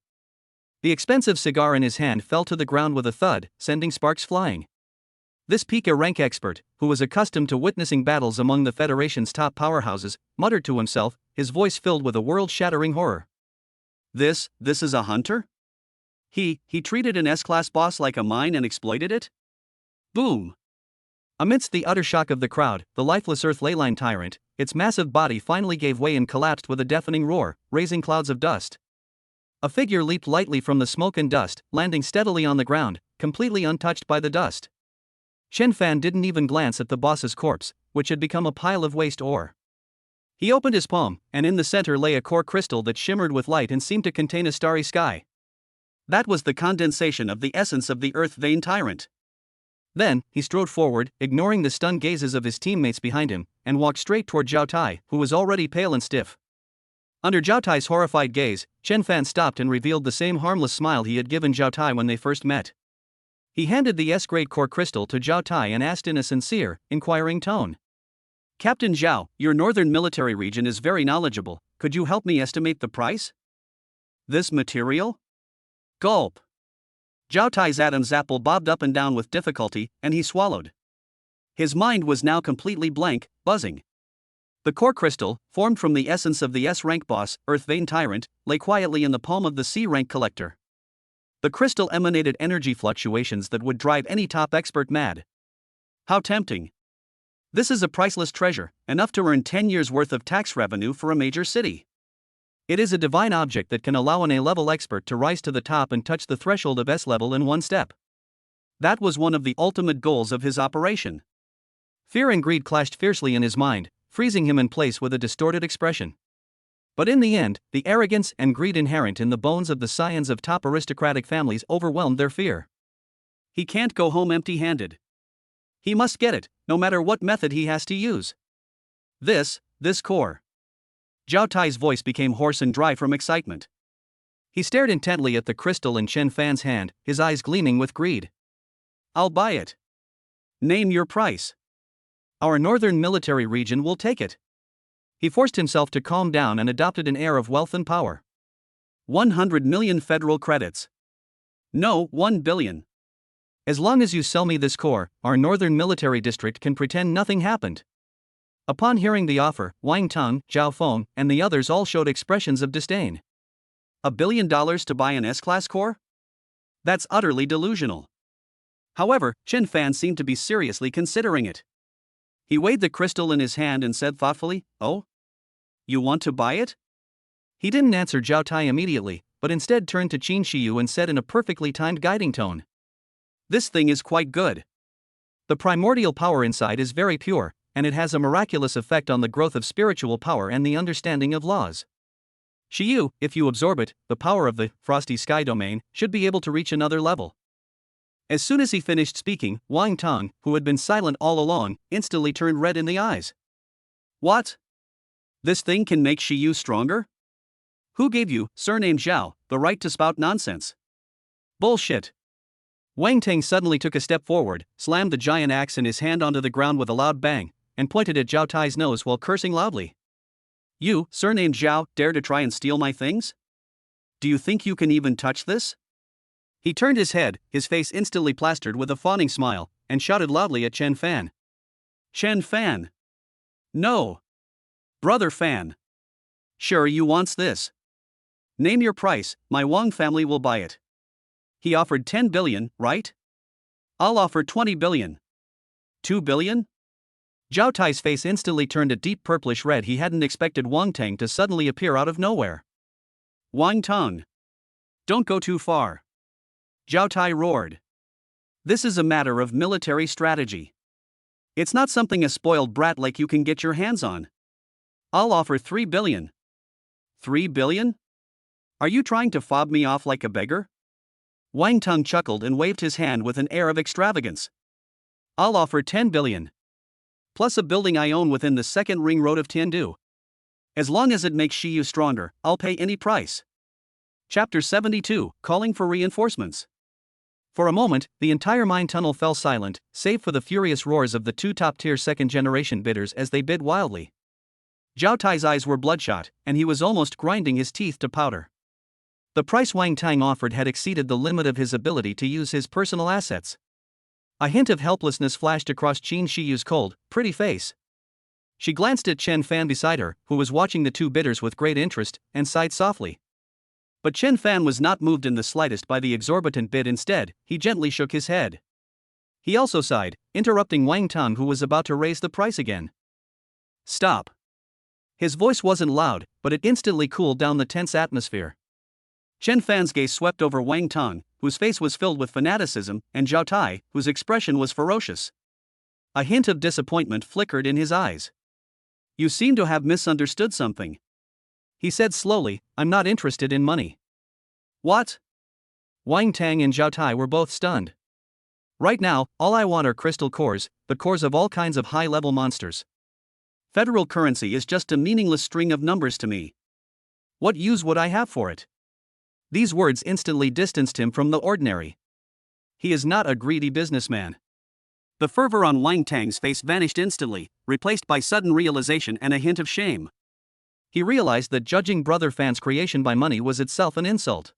The expensive cigar in his hand fell to the ground with a thud, sending sparks flying. This Pika rank expert, who was accustomed to witnessing battles among the Federation's top powerhouses, muttered to himself, his voice filled with a world-shattering horror. This is a hunter? He treated an S-class boss like a mine and exploited it? Boom! Amidst the utter shock of the crowd, the lifeless Earth leyline tyrant, its massive body finally gave way and collapsed with a deafening roar, raising clouds of dust. A figure leaped lightly from the smoke and dust, landing steadily on the ground, completely untouched by the dust. Chen Fan didn't even glance at the boss's corpse, which had become a pile of waste ore. He opened his palm, and in the center lay a core crystal that shimmered with light and seemed to contain a starry sky. That was the condensation of the essence of the Earth vein tyrant. Then, he strode forward, ignoring the stunned gazes of his teammates behind him, and walked straight toward Zhao Tai, who was already pale and stiff. Under Zhao Tai's horrified gaze, Chen Fan stopped and revealed the same harmless smile he had given Zhao Tai when they first met. He handed the S-grade core crystal to Zhao Tai and asked in a sincere, inquiring tone. Captain Zhao, your northern military region is very knowledgeable, could you help me estimate the price? This material? Gulp. Zhao Tai's Adam's apple bobbed up and down with difficulty, and he swallowed. His mind was now completely blank, buzzing. The core crystal, formed from the essence of the S-rank boss, Earth vein tyrant, lay quietly in the palm of the C-rank collector. The crystal emanated energy fluctuations that would drive any top expert mad. How tempting. This is a priceless treasure, enough to earn 10 years' worth of tax revenue for a major city. It is a divine object that can allow an A-level expert to rise to the top and touch the threshold of S-level in one step. That was one of the ultimate goals of his operation. Fear and greed clashed fiercely in his mind, freezing him in place with a distorted expression. But in the end, the arrogance and greed inherent in the bones of the scions of top aristocratic families overwhelmed their fear. He can't go home empty-handed. He must get it, no matter what method he has to use. This core. Zhao Tai's voice became hoarse and dry from excitement. He stared intently at the crystal in Chen Fan's hand, his eyes gleaming with greed. I'll buy it. Name your price. Our northern military region will take it. He forced himself to calm down and adopted an air of wealth and power. 100 million federal credits. No, 1 billion. As long as you sell me this core, our northern military district can pretend nothing happened. Upon hearing the offer, Wang Tang, Zhao Feng, and the others all showed expressions of disdain. $1 billion to buy an S-class core? That's utterly delusional. However, Chen Fan seemed to be seriously considering it. He weighed the crystal in his hand and said thoughtfully, "Oh? You want to buy it?" He didn't answer Zhao Tai immediately, but instead turned to Qin Shiyu and said in a perfectly timed guiding tone, "This thing is quite good. The primordial power inside is very pure, and it has a miraculous effect on the growth of spiritual power and the understanding of laws. Shiyu, if you absorb it, the power of the frosty sky domain should be able to reach another level." As soon as he finished speaking, Wang Tang, who had been silent all along, instantly turned red in the eyes. What? This thing can make Shiyu stronger? Who gave you, surnamed Zhao, the right to spout nonsense? Bullshit. Wang Tang suddenly took a step forward, slammed the giant axe in his hand onto the ground with a loud bang, and pointed at Zhao Tai's nose while cursing loudly. You, surnamed Zhao, dare to try and steal my things? Do you think you can even touch this? He turned his head, his face instantly plastered with a fawning smile, and shouted loudly at Chen Fan. Chen Fan! No! Brother Fan! Sure you wants this? Name your price, my Wang family will buy it. He offered 10 billion, right? I'll offer 20 billion. 2 billion? Zhao Tai's face instantly turned a deep purplish red. He hadn't expected Wang Tang to suddenly appear out of nowhere. Wang Tang! Don't go too far. Zhao Tai roared. This is a matter of military strategy. It's not something a spoiled brat like you can get your hands on. I'll offer 3 billion. 3 billion? Are you trying to fob me off like a beggar? Wang Tang chuckled and waved his hand with an air of extravagance. I'll offer 10 billion. Plus a building I own within the second ring road of Tiandu. As long as it makes Shiyu stronger, I'll pay any price. Chapter 72, Calling for Reinforcements. For a moment, the entire mine tunnel fell silent, save for the furious roars of the two top-tier second-generation bidders as they bid wildly. Zhao Tai's eyes were bloodshot, and he was almost grinding his teeth to powder. The price Wang Tang offered had exceeded the limit of his ability to use his personal assets. A hint of helplessness flashed across Qin Shiyu's cold, pretty face. She glanced at Chen Fan beside her, who was watching the two bidders with great interest, and sighed softly. But Chen Fan was not moved in the slightest by the exorbitant bid. Instead, he gently shook his head. He also sighed, interrupting Wang Tang, who was about to raise the price again. Stop. His voice wasn't loud, but it instantly cooled down the tense atmosphere. Chen Fan's gaze swept over Wang Tang, whose face was filled with fanaticism, and Zhao Tai, whose expression was ferocious. A hint of disappointment flickered in his eyes. You seem to have misunderstood something. He said slowly, I'm not interested in money. What? Wang Tang and Zhao Tai were both stunned. Right now, all I want are crystal cores, the cores of all kinds of high-level monsters. Federal currency is just a meaningless string of numbers to me. What use would I have for it? These words instantly distanced him from the ordinary. He is not a greedy businessman. The fervor on Wang Tang's face vanished instantly, replaced by sudden realization and a hint of shame. He realized that judging Brother Fan's creation by money was itself an insult.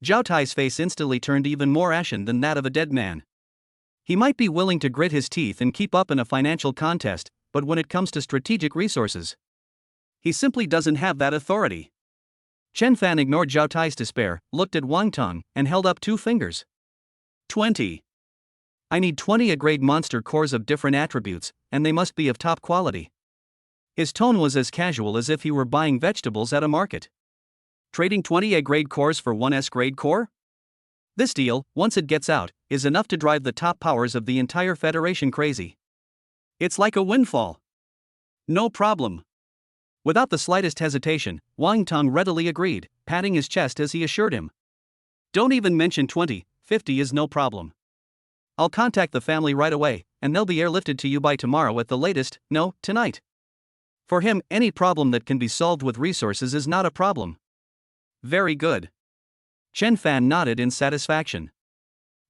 Zhao Tai's face instantly turned even more ashen than that of a dead man. He might be willing to grit his teeth and keep up in a financial contest, but when it comes to strategic resources, he simply doesn't have that authority. Chen Fan ignored Zhao Tai's despair, looked at Wang Tang, and held up 2 fingers. 20. I need 20 A-grade monster cores of different attributes, and they must be of top quality. His tone was as casual as if he were buying vegetables at a market. Trading 20 A-grade cores for 1 S-grade core? This deal, once it gets out, is enough to drive the top powers of the entire Federation crazy. It's like a windfall. No problem. Without the slightest hesitation, Wang Tang readily agreed, patting his chest as he assured him. Don't even mention 20, 50 is no problem. I'll contact the family right away, and they'll be airlifted to you by tomorrow at the latest, no, tonight. For him, any problem that can be solved with resources is not a problem. Very good. Chen Fan nodded in satisfaction.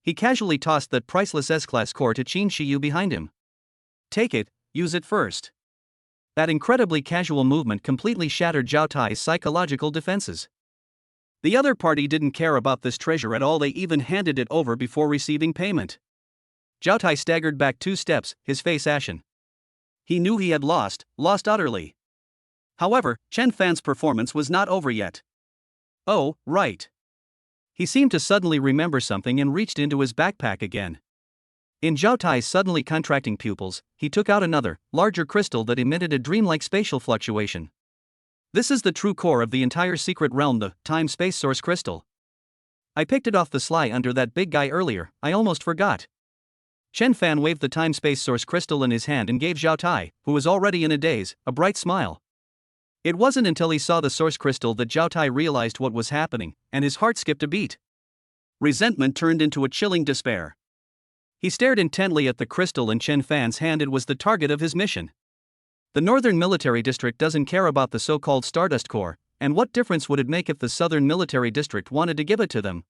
He casually tossed that priceless S-Class core to Qin Shiyu behind him. Take it, use it first. That incredibly casual movement completely shattered Zhao Tai's psychological defenses. The other party didn't care about this treasure at all, they even handed it over before receiving payment. Zhao Tai staggered back 2 steps, his face ashen. He knew he had lost utterly. However, Chen Fan's performance was not over yet. Oh, right. He seemed to suddenly remember something and reached into his backpack again. In Zhao Tai's suddenly contracting pupils, he took out another, larger crystal that emitted a dreamlike spatial fluctuation. This is the true core of the entire secret realm, the time-space source crystal. I picked it off the sly under that big guy earlier, I almost forgot. Chen Fan waved the time-space source crystal in his hand and gave Zhao Tai, who was already in a daze, a bright smile. It wasn't until he saw the source crystal that Zhao Tai realized what was happening, and his heart skipped a beat. Resentment turned into a chilling despair. He stared intently at the crystal in Chen Fan's hand. It was the target of his mission. The Northern Military District doesn't care about the so-called Stardust Core, and what difference would it make if the Southern Military District wanted to give it to them?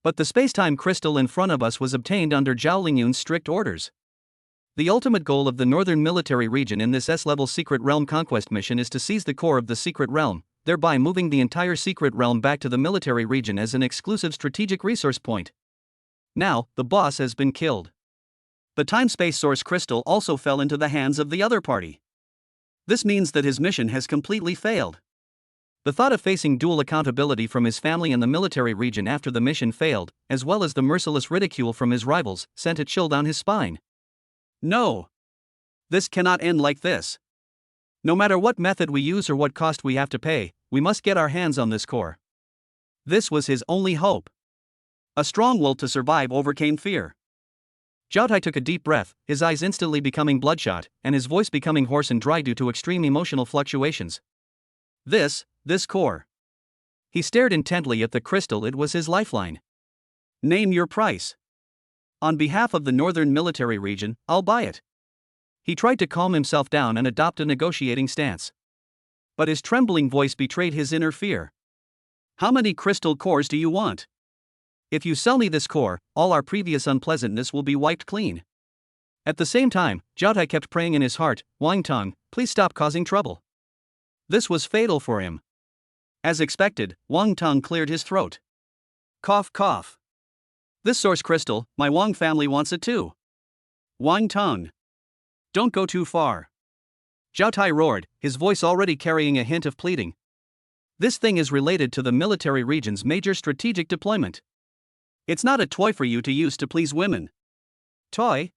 But the space-time crystal in front of us was obtained under Zhao Lingyun's strict orders. The ultimate goal of the Northern Military Region in this S-level Secret Realm Conquest mission is to seize the core of the Secret Realm, thereby moving the entire Secret Realm back to the Military Region as an exclusive strategic resource point. Now, the boss has been killed. The time-space source crystal also fell into the hands of the other party. This means that his mission has completely failed. The thought of facing dual accountability from his family and the military region after the mission failed, as well as the merciless ridicule from his rivals, sent a chill down his spine. No! This cannot end like this. No matter what method we use or what cost we have to pay, we must get our hands on this core. This was his only hope. A strong will to survive overcame fear. Zhao Tai took a deep breath, his eyes instantly becoming bloodshot, and his voice becoming hoarse and dry due to extreme emotional fluctuations. This core. He stared intently at the crystal. It was his lifeline. Name your price. On behalf of the Northern Military Region, I'll buy it. He tried to calm himself down and adopt a negotiating stance. But his trembling voice betrayed his inner fear. How many crystal cores do you want? If you sell me this core, all our previous unpleasantness will be wiped clean. At the same time, Zhao Tai kept praying in his heart, Wang Tong, please stop causing trouble. This was fatal for him. As expected, Wang Tong cleared his throat. Cough cough. This source crystal, my Wang family wants it too. Wang Tong. Don't go too far. Zhao Tai roared, his voice already carrying a hint of pleading. This thing is related to the military region's major strategic deployment. It's not a toy for you to use to please women. Toy?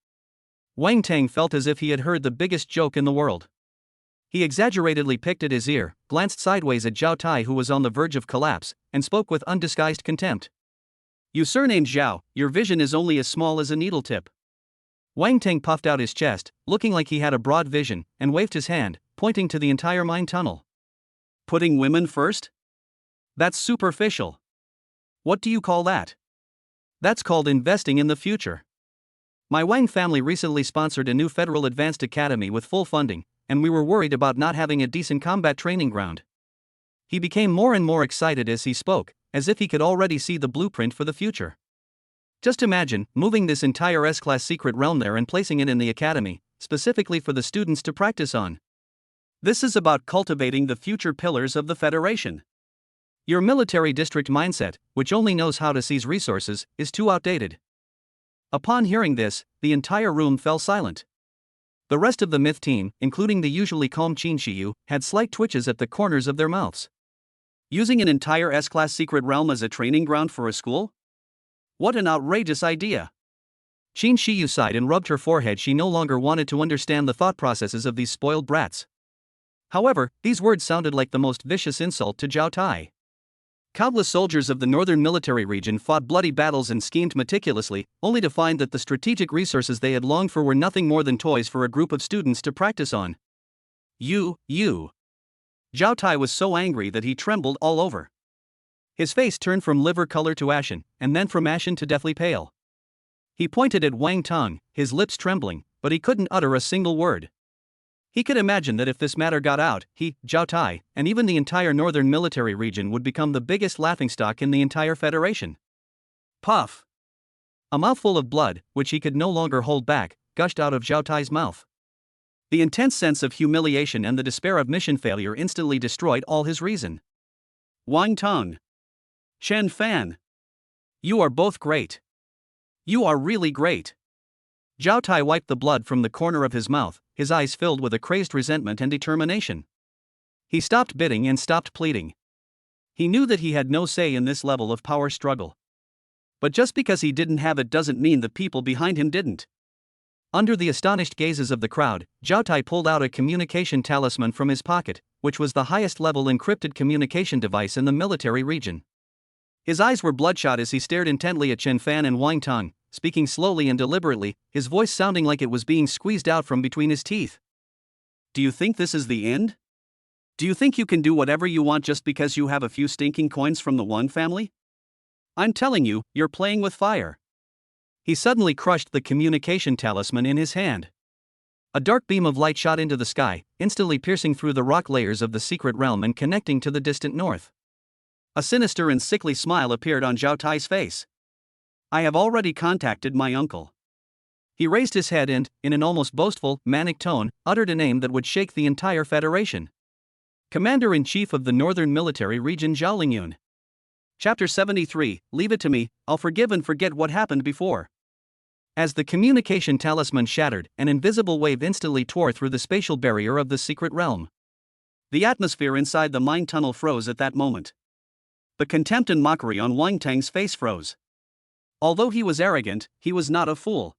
Wang Tang felt as if he had heard the biggest joke in the world. He exaggeratedly picked at his ear, glanced sideways at Zhao Tai who was on the verge of collapse, and spoke with undisguised contempt. You surnamed Zhao, your vision is only as small as a needle tip. Wang Tang puffed out his chest, looking like he had a broad vision, and waved his hand, pointing to the entire mine tunnel. Putting women first? That's superficial. What do you call that? That's called investing in the future. My Wang family recently sponsored a new federal advanced academy with full funding, and we were worried about not having a decent combat training ground. He became more and more excited as he spoke, as if he could already see the blueprint for the future. Just imagine moving this entire S-Class secret realm there and placing it in the academy, specifically for the students to practice on. This is about cultivating the future pillars of the Federation. Your military district mindset, which only knows how to seize resources, is too outdated. Upon hearing this, the entire room fell silent. The rest of the myth team, including the usually calm Qin Shiyu, had slight twitches at the corners of their mouths. Using an entire S-Class secret realm as a training ground for a school? What an outrageous idea! Qin Shiyu sighed and rubbed her forehead. She no longer wanted to understand the thought processes of these spoiled brats. However, these words sounded like the most vicious insult to Zhao Tai. Countless soldiers of the Northern Military Region fought bloody battles and schemed meticulously, only to find that the strategic resources they had longed for were nothing more than toys for a group of students to practice on. You. Zhao Tai was so angry that he trembled all over. His face turned from liver color to ashen, and then from ashen to deathly pale. He pointed at Wang Tang, his lips trembling, but he couldn't utter a single word. He could imagine that if this matter got out, he, Zhao Tai, and even the entire northern military region would become the biggest laughingstock in the entire Federation. Puff! A mouthful of blood, which he could no longer hold back, gushed out of Zhao Tai's mouth. The intense sense of humiliation and the despair of mission failure instantly destroyed all his reason. Wang Tang. Chen Fan. You are both great. You are really great. Zhao Tai wiped the blood from the corner of his mouth, his eyes filled with a crazed resentment and determination. He stopped bidding and stopped pleading. He knew that he had no say in this level of power struggle. But just because he didn't have it doesn't mean the people behind him didn't. Under the astonished gazes of the crowd, Zhao Tai pulled out a communication talisman from his pocket, which was the highest-level encrypted communication device in the military region. His eyes were bloodshot as he stared intently at Chen Fan and Wang Tang, speaking slowly and deliberately, his voice sounding like it was being squeezed out from between his teeth. Do you think this is the end? Do you think you can do whatever you want just because you have a few stinking coins from the Wang family? I'm telling you, you're playing with fire. He suddenly crushed the communication talisman in his hand. A dark beam of light shot into the sky, instantly piercing through the rock layers of the secret realm and connecting to the distant north. A sinister and sickly smile appeared on Zhao Tai's face. I have already contacted my uncle. He raised his head and, in an almost boastful, manic tone, uttered a name that would shake the entire Federation. Commander-in-Chief of the Northern Military Region Zhao Lingyun. Chapter 73, Leave it to me, I'll forgive and forget what happened before. As the communication talisman shattered, an invisible wave instantly tore through the spatial barrier of the secret realm. The atmosphere inside the mind tunnel froze at that moment. The contempt and mockery on Wang Tang's face froze. Although he was arrogant, he was not a fool.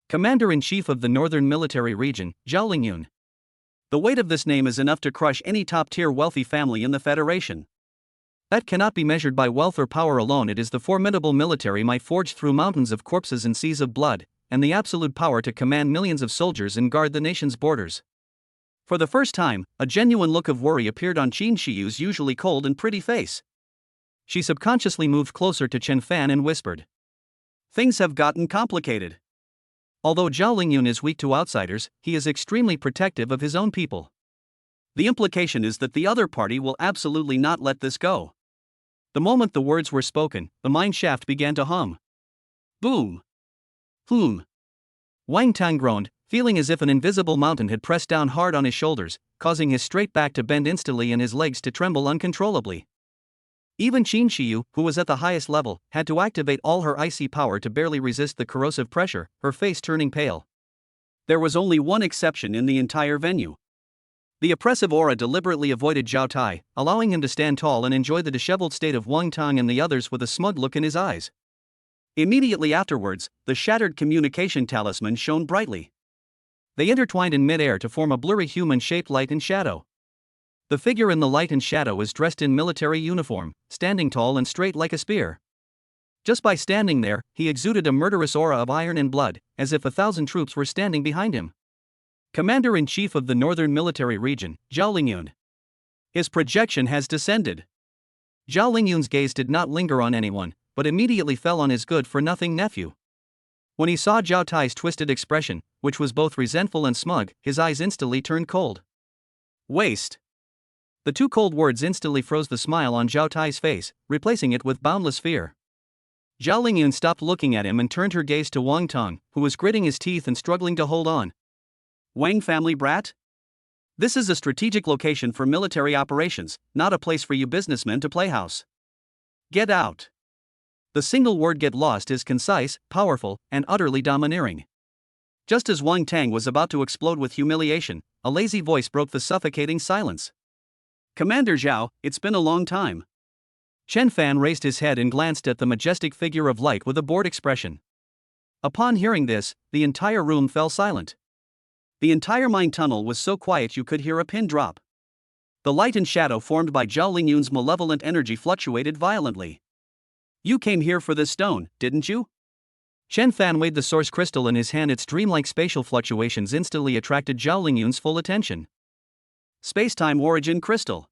Commander-in-Chief of the Northern Military Region, Zhao Lingyun. The weight of this name is enough to crush any top-tier wealthy family in the Federation. That cannot be measured by wealth or power alone. It is the formidable military might forged through mountains of corpses and seas of blood, and the absolute power to command millions of soldiers and guard the nation's borders. For the first time, a genuine look of worry appeared on Qin Shiyu's usually cold and pretty face. She subconsciously moved closer to Chen Fan and whispered. Things have gotten complicated. Although Zhao Lingyun is weak to outsiders, he is extremely protective of his own people. The implication is that the other party will absolutely not let this go. The moment the words were spoken, the mine shaft began to hum. Boom! Boom! Wang Tang groaned, feeling as if an invisible mountain had pressed down hard on his shoulders, causing his straight back to bend instantly and his legs to tremble uncontrollably. Even Qin Shiyu, who was at the highest level, had to activate all her icy power to barely resist the corrosive pressure, her face turning pale. There was only one exception in the entire venue. The oppressive aura deliberately avoided Zhao Tai, allowing him to stand tall and enjoy the disheveled state of Wang Tang and the others with a smug look in his eyes. Immediately afterwards, the shattered communication talisman shone brightly. They intertwined in mid-air to form a blurry human-shaped light and shadow. The figure in the light and shadow was dressed in military uniform, standing tall and straight like a spear. Just by standing there, he exuded a murderous aura of iron and blood, as if 1,000 troops were standing behind him. Commander-in-Chief of the Northern Military Region, Zhao Lingyun. His projection has descended. Zhao Lingyun's gaze did not linger on anyone, but immediately fell on his good-for-nothing nephew. When he saw Zhao Tai's twisted expression, which was both resentful and smug, his eyes instantly turned cold. Waste. The two cold words instantly froze the smile on Zhao Tai's face, replacing it with boundless fear. Zhao Lingyun stopped looking at him and turned her gaze to Wang Tang, who was gritting his teeth and struggling to hold on. Wang family brat? This is a strategic location for military operations, not a place for you businessmen to play house. Get out. The single word "get lost" is concise, powerful, and utterly domineering. Just as Wang Tang was about to explode with humiliation, a lazy voice broke the suffocating silence. Commander Zhao, it's been a long time. Chen Fan raised his head and glanced at the majestic figure of light with a bored expression. Upon hearing this, the entire room fell silent. The entire mine tunnel was so quiet you could hear a pin drop. The light and shadow formed by Zhao Lingyun's malevolent energy fluctuated violently. You came here for this stone, didn't you? Chen Fan weighed the source crystal in his hand. Its dreamlike spatial fluctuations instantly attracted Zhao Lingyun's full attention. Space-time origin crystal.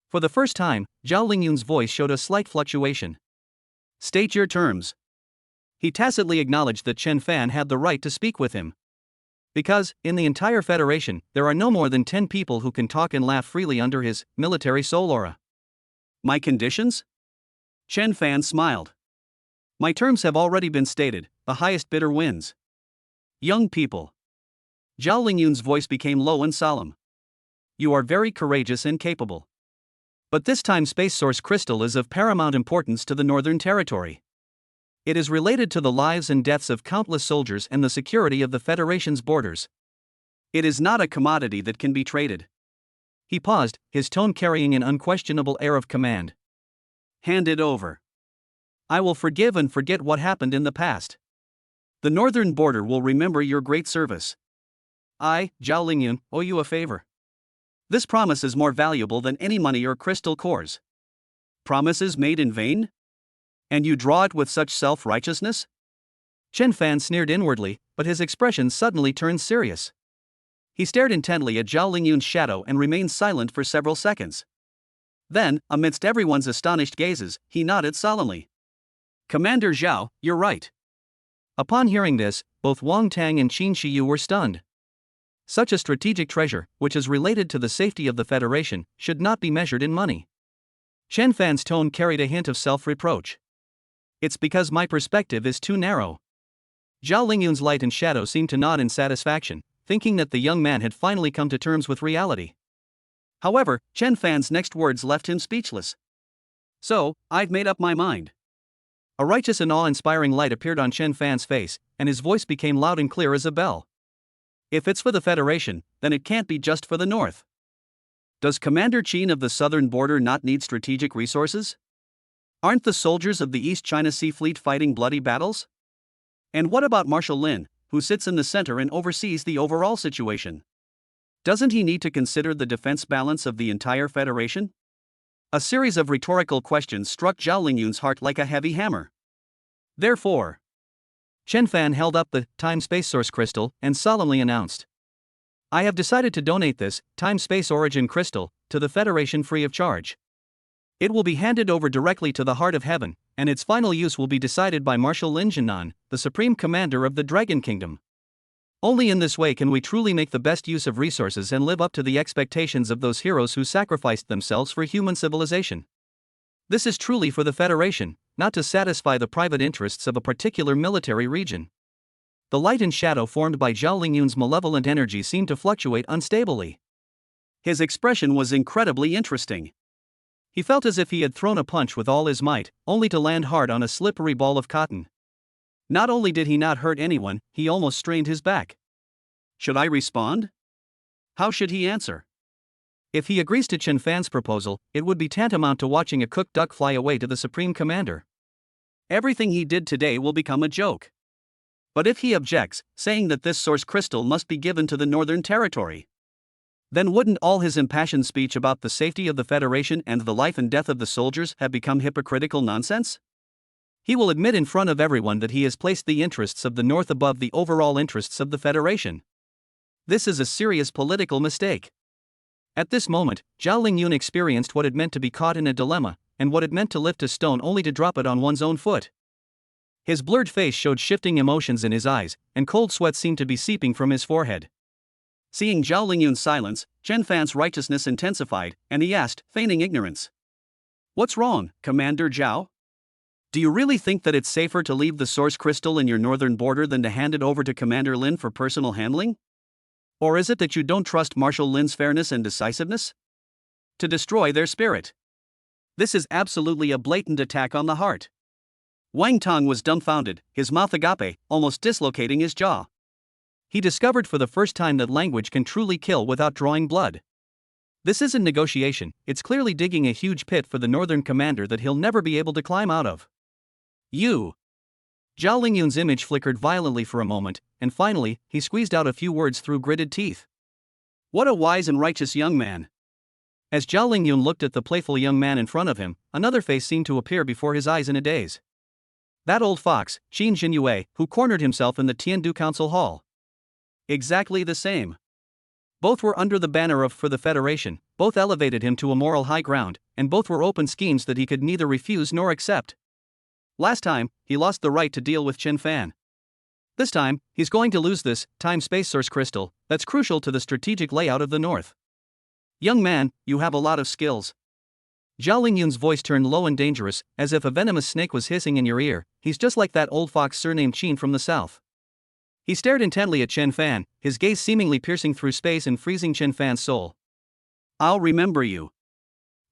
For the first time, Zhao Lingyun's voice showed a slight fluctuation. State your terms. He tacitly acknowledged that Chen Fan had the right to speak with him. Because, in the entire Federation, there are no more than 10 people who can talk and laugh freely under his military soul aura. My conditions? Chen Fan smiled. My terms have already been stated, the highest bidder wins. Young people. Zhao Lingyun's voice became low and solemn. You are very courageous and capable. But this time Space Source Crystal is of paramount importance to the Northern Territory. It is related to the lives and deaths of countless soldiers and the security of the Federation's borders. It is not a commodity that can be traded. He paused, his tone carrying an unquestionable air of command. Hand it over. I will forgive and forget what happened in the past. The northern border will remember your great service. I, Zhao Lingyun, owe you a favor. This promise is more valuable than any money or crystal cores. Promises made in vain? And you draw it with such self-righteousness? Chen Fan sneered inwardly, but his expression suddenly turned serious. He stared intently at Zhao Lingyun's shadow and remained silent for several seconds. Then, amidst everyone's astonished gazes, he nodded solemnly. Commander Zhao, you're right. Upon hearing this, both Wang Tang and Qin Shiyu were stunned. Such a strategic treasure, which is related to the safety of the Federation, should not be measured in money. Chen Fan's tone carried a hint of self-reproach. It's because my perspective is too narrow. Zhao Lingyun's light and shadow seemed to nod in satisfaction, thinking that the young man had finally come to terms with reality. However, Chen Fan's next words left him speechless. So, I've made up my mind. A righteous and awe-inspiring light appeared on Chen Fan's face, and his voice became loud and clear as a bell. If it's for the Federation, then it can't be just for the North. Does Commander Qin of the southern border not need strategic resources? Aren't the soldiers of the East China Sea Fleet fighting bloody battles? And what about Marshal Lin, who sits in the center and oversees the overall situation? Doesn't he need to consider the defense balance of the entire Federation? A series of rhetorical questions struck Zhao Lingyun's heart like a heavy hammer. Therefore, Chen Fan held up the time-space source crystal and solemnly announced, I have decided to donate this time-space origin crystal to the Federation free of charge. It will be handed over directly to the Heart of Heaven, and its final use will be decided by Marshal Lin Jinan, the Supreme Commander of the Dragon Kingdom. Only in this way can we truly make the best use of resources and live up to the expectations of those heroes who sacrificed themselves for human civilization. This is truly for the Federation, not to satisfy the private interests of a particular military region. The light and shadow formed by Zhao Lingyun's malevolent energy seemed to fluctuate unstably. His expression was incredibly interesting. He felt as if he had thrown a punch with all his might, only to land hard on a slippery ball of cotton. Not only did he not hurt anyone, he almost strained his back. Should I respond? How should he answer? If he agrees to Chen Fan's proposal, it would be tantamount to watching a cooked duck fly away to the Supreme Commander. Everything he did today will become a joke. But if he objects, saying that this source crystal must be given to the Northern Territory, then wouldn't all his impassioned speech about the safety of the Federation and the life and death of the soldiers have become hypocritical nonsense? He will admit in front of everyone that he has placed the interests of the North above the overall interests of the Federation. This is a serious political mistake. At this moment, Zhao Lingyun experienced what it meant to be caught in a dilemma, and what it meant to lift a stone only to drop it on one's own foot. His blurred face showed shifting emotions in his eyes, and cold sweat seemed to be seeping from his forehead. Seeing Zhao Lingyun's silence, Chen Fan's righteousness intensified, and he asked, feigning ignorance. What's wrong, Commander Zhao? Do you really think that it's safer to leave the source crystal in your northern border than to hand it over to Commander Lin for personal handling? Or is it that you don't trust Marshal Lin's fairness and decisiveness? To destroy their spirit. This is absolutely a blatant attack on the heart. Wang Tang was dumbfounded, his mouth agape, almost dislocating his jaw. He discovered for the first time that language can truly kill without drawing blood. This isn't negotiation, it's clearly digging a huge pit for the Northern Commander that he'll never be able to climb out of. You. Zhao Lingyun's image flickered violently for a moment, and finally, he squeezed out a few words through gritted teeth. What a wise and righteous young man. As Zhao Lingyun looked at the playful young man in front of him, another face seemed to appear before his eyes in a daze. That old fox, Qin Jinyue, who cornered himself in the Tiandu Council Hall. Exactly the same. Both were under the banner of For the Federation, both elevated him to a moral high ground, and both were open schemes that he could neither refuse nor accept. Last time, he lost the right to deal with Chen Fan. This time, he's going to lose this time-space source crystal that's crucial to the strategic layout of the North. Young man, you have a lot of skills. Zhao Lingyun's voice turned low and dangerous, as if a venomous snake was hissing in your ear. He's just like that old fox surnamed Qin from the south. He stared intently at Chen Fan, his gaze seemingly piercing through space and freezing Chen Fan's soul. I'll remember you.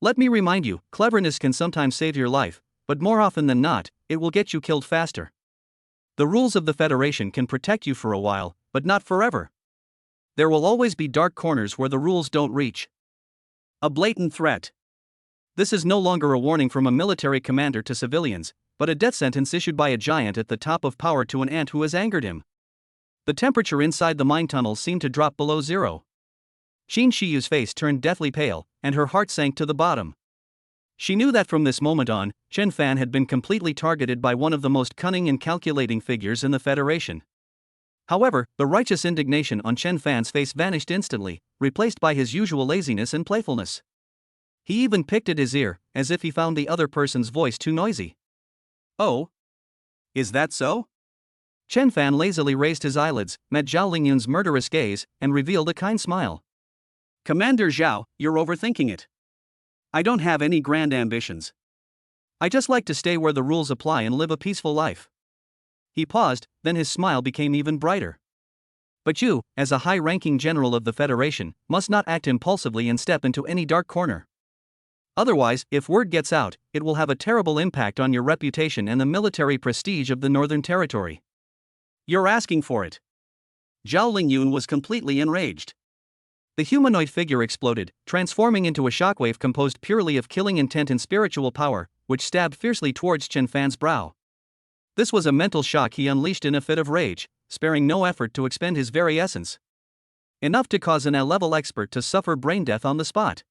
Let me remind you, cleverness can sometimes save your life, but more often than not, it will get you killed faster. The rules of the Federation can protect you for a while, but not forever. There will always be dark corners where the rules don't reach. A blatant threat. This is no longer a warning from a military commander to civilians, but a death sentence issued by a giant at the top of power to an ant who has angered him. The temperature inside the mine tunnel seemed to drop below zero. Qin Shiyu's face turned deathly pale, and her heart sank to the bottom. She knew that from this moment on, Chen Fan had been completely targeted by one of the most cunning and calculating figures in the Federation. However, the righteous indignation on Chen Fan's face vanished instantly, replaced by his usual laziness and playfulness. He even picked at his ear, as if he found the other person's voice too noisy. Oh? Is that so? Chen Fan lazily raised his eyelids, met Zhao Lingyun's murderous gaze, and revealed a kind smile. Commander Zhao, you're overthinking it. I don't have any grand ambitions. I just like to stay where the rules apply and live a peaceful life. He paused, then his smile became even brighter. But you, as a high-ranking general of the Federation, must not act impulsively and step into any dark corner. Otherwise, if word gets out, it will have a terrible impact on your reputation and the military prestige of the Northern Territory. You're asking for it. Zhao Lingyun was completely enraged. The humanoid figure exploded, transforming into a shockwave composed purely of killing intent and spiritual power, which stabbed fiercely towards Chen Fan's brow. This was a mental shock he unleashed in a fit of rage, sparing no effort to expend his very essence. Enough to cause an A-level expert to suffer brain death on the spot.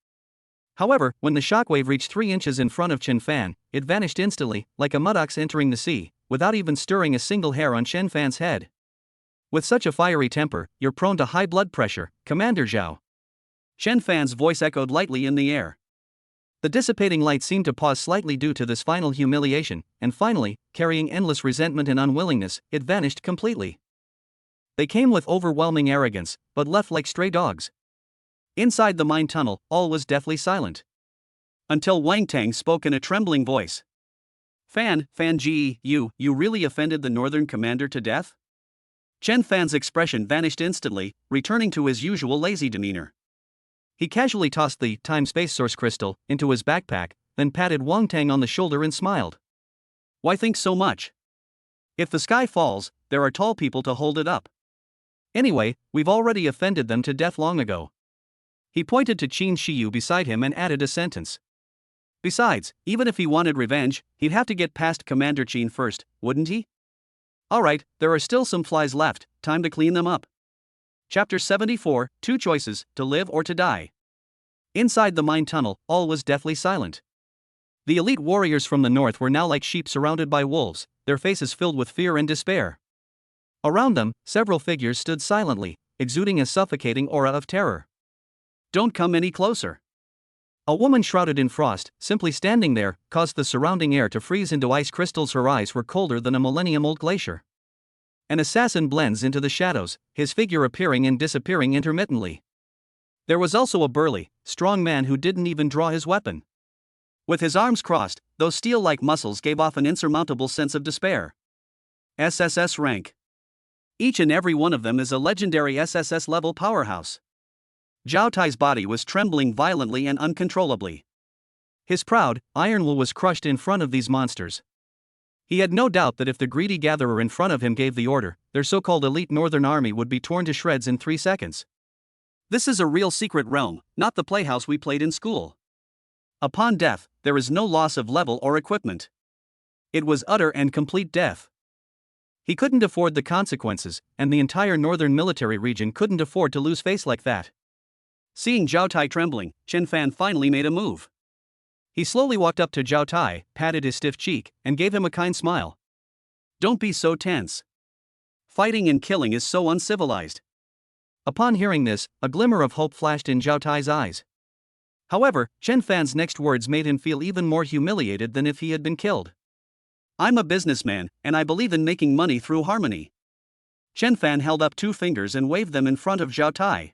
However, when the shockwave reached 3 inches in front of Chen Fan, it vanished instantly, like a mudox entering the sea, without even stirring a single hair on Chen Fan's head. With such a fiery temper, you're prone to high blood pressure, Commander Zhao. Chen Fan's voice echoed lightly in the air. The dissipating light seemed to pause slightly due to this final humiliation, and finally, carrying endless resentment and unwillingness, it vanished completely. They came with overwhelming arrogance, but left like stray dogs. Inside the mine tunnel, all was deathly silent. Until Wang Tang spoke in a trembling voice. Fan Ji, you really offended the Northern Commander to death? Chen Fan's expression vanished instantly, returning to his usual lazy demeanor. He casually tossed the time-space source crystal into his backpack, then patted Wang Tang on the shoulder and smiled. Why think so much? If the sky falls, there are tall people to hold it up. Anyway, we've already offended them to death long ago. He pointed to Qin Shiyu beside him and added a sentence. Besides, even if he wanted revenge, he'd have to get past Commander Qin first, wouldn't he? Alright, there are still some flies left, time to clean them up. Chapter 74, 2 Choices, to live or to die. Inside the mine tunnel, all was deathly silent. The elite warriors from the north were now like sheep surrounded by wolves, their faces filled with fear and despair. Around them, several figures stood silently, exuding a suffocating aura of terror. Don't come any closer. A woman shrouded in frost, simply standing there, caused the surrounding air to freeze into ice crystals. Her eyes were colder than a millennium-old glacier. An assassin blends into the shadows, his figure appearing and disappearing intermittently. There was also a burly, strong man who didn't even draw his weapon. With his arms crossed, those steel-like muscles gave off an insurmountable sense of despair. SSS rank. Each and every one of them is a legendary SSS-level powerhouse. Zhao Tai's body was trembling violently and uncontrollably. His proud, iron will was crushed in front of these monsters. He had no doubt that if the greedy gatherer in front of him gave the order, their so-called elite northern army would be torn to shreds in 3 seconds. This is a real secret realm, not the playhouse we played in school. Upon death, there is no loss of level or equipment. It was utter and complete death. He couldn't afford the consequences, and the entire northern military region couldn't afford to lose face like that. Seeing Zhao Tai trembling, Chen Fan finally made a move. He slowly walked up to Zhao Tai, patted his stiff cheek, and gave him a kind smile. Don't be so tense. Fighting and killing is so uncivilized. Upon hearing this, a glimmer of hope flashed in Zhao Tai's eyes. However, Chen Fan's next words made him feel even more humiliated than if he had been killed. I'm a businessman, and I believe in making money through harmony. Chen Fan held up 2 fingers and waved them in front of Zhao Tai.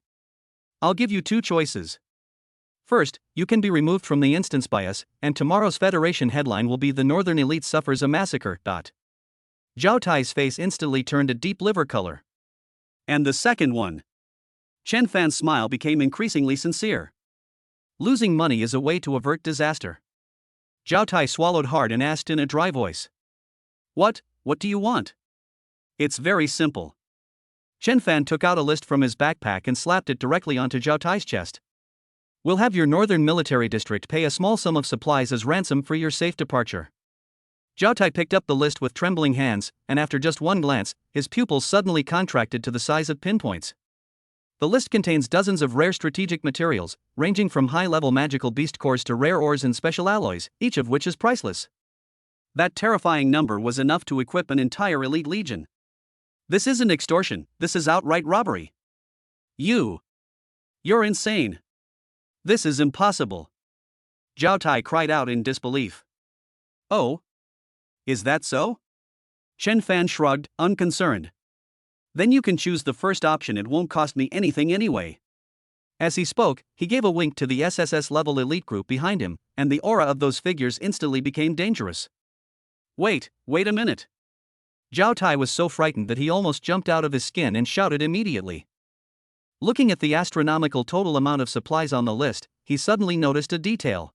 I'll give you 2 choices. First, you can be removed from the instance by us, and tomorrow's Federation headline will be "The Northern Elite Suffers a Massacre." Zhao Tai's face instantly turned a deep liver color. And the second one? Chen Fan's smile became increasingly sincere. Losing money is a way to avert disaster. Zhao Tai swallowed hard and asked in a dry voice. What do you want? It's very simple. Chen Fan took out a list from his backpack and slapped it directly onto Zhao Tai's chest. We'll have your Northern Military District pay a small sum of supplies as ransom for your safe departure. Zhao Tai picked up the list with trembling hands, and after just one glance, his pupils suddenly contracted to the size of pinpoints. The list contains dozens of rare strategic materials, ranging from high-level magical beast cores to rare ores and special alloys, each of which is priceless. That terrifying number was enough to equip an entire elite legion. This isn't extortion, this is outright robbery. You're insane. This is impossible. Zhao Tai cried out in disbelief. Oh? Is that so? Chen Fan shrugged, unconcerned. Then you can choose the first option, it won't cost me anything anyway. As he spoke, he gave a wink to the SSS level elite group behind him, and the aura of those figures instantly became dangerous. Wait a minute. Zhao Tai was so frightened that he almost jumped out of his skin and shouted immediately. Looking at the astronomical total amount of supplies on the list, he suddenly noticed a detail.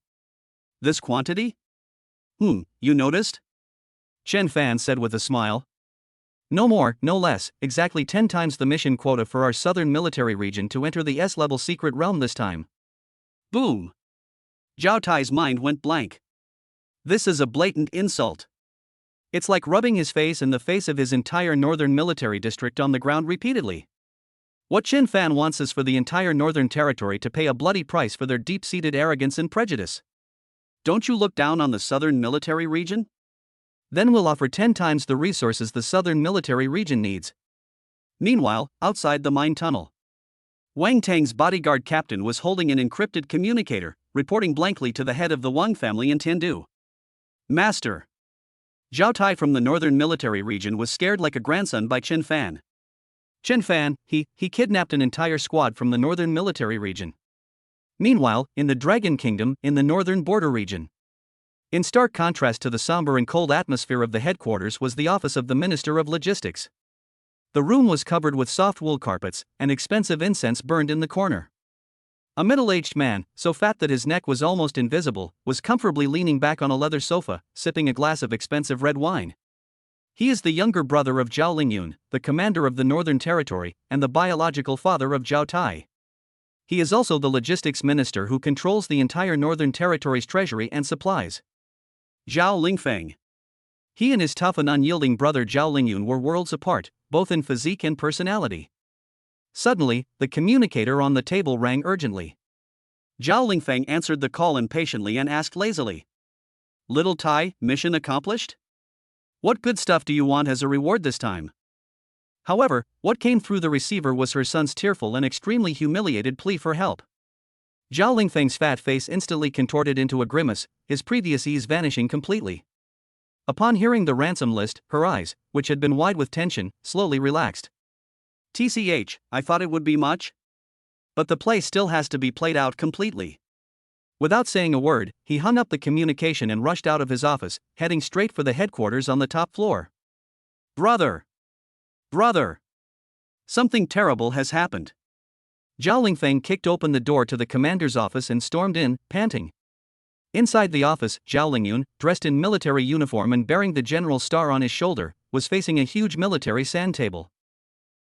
This quantity? You noticed? Chen Fan said with a smile. No more, no less, exactly 10 times the mission quota for our southern military region to enter the S-level secret realm this time. Boom! Zhao Tai's mind went blank. This is a blatant insult. It's like rubbing his face in the face of his entire northern military district on the ground repeatedly. What Chen Fan wants is for the entire northern territory to pay a bloody price for their deep-seated arrogance and prejudice. Don't you look down on the southern military region? Then we'll offer 10 times the resources the southern military region needs. Meanwhile, outside the mine tunnel, Wang Tang's bodyguard captain was holding an encrypted communicator, reporting blankly to the head of the Wang family in Tiandu. Master! Zhao Tai from the northern military region was scared like a grandson by Chen Fan. Chen Fan, he kidnapped an entire squad from the northern military region. Meanwhile, in the Dragon Kingdom, in the northern border region, in stark contrast to the somber and cold atmosphere of the headquarters was the office of the Minister of Logistics. The room was covered with soft wool carpets, and expensive incense burned in the corner. A middle-aged man, so fat that his neck was almost invisible, was comfortably leaning back on a leather sofa, sipping a glass of expensive red wine. He is the younger brother of Zhao Lingyun, the commander of the Northern Territory, and the biological father of Zhao Tai. He is also the logistics minister who controls the entire Northern Territory's treasury and supplies. Zhao Lingfeng. He and his tough and unyielding brother Zhao Lingyun were worlds apart, both in physique and personality. Suddenly, the communicator on the table rang urgently. Zhao Lingfeng answered the call impatiently and asked lazily. Little Tai, mission accomplished? What good stuff do you want as a reward this time? However, what came through the receiver was her son's tearful and extremely humiliated plea for help. Zhao Lingfeng's fat face instantly contorted into a grimace, his previous ease vanishing completely. Upon hearing the ransom list, her eyes, which had been wide with tension, slowly relaxed. TCH, I thought it would be much? But the play still has to be played out completely. Without saying a word, he hung up the communication and rushed out of his office, heading straight for the headquarters on the top floor. Brother! Something terrible has happened. Zhao Lingfeng kicked open the door to the commander's office and stormed in, panting. Inside the office, Zhao Lingyun, dressed in military uniform and bearing the general's star on his shoulder, was facing a huge military sand table.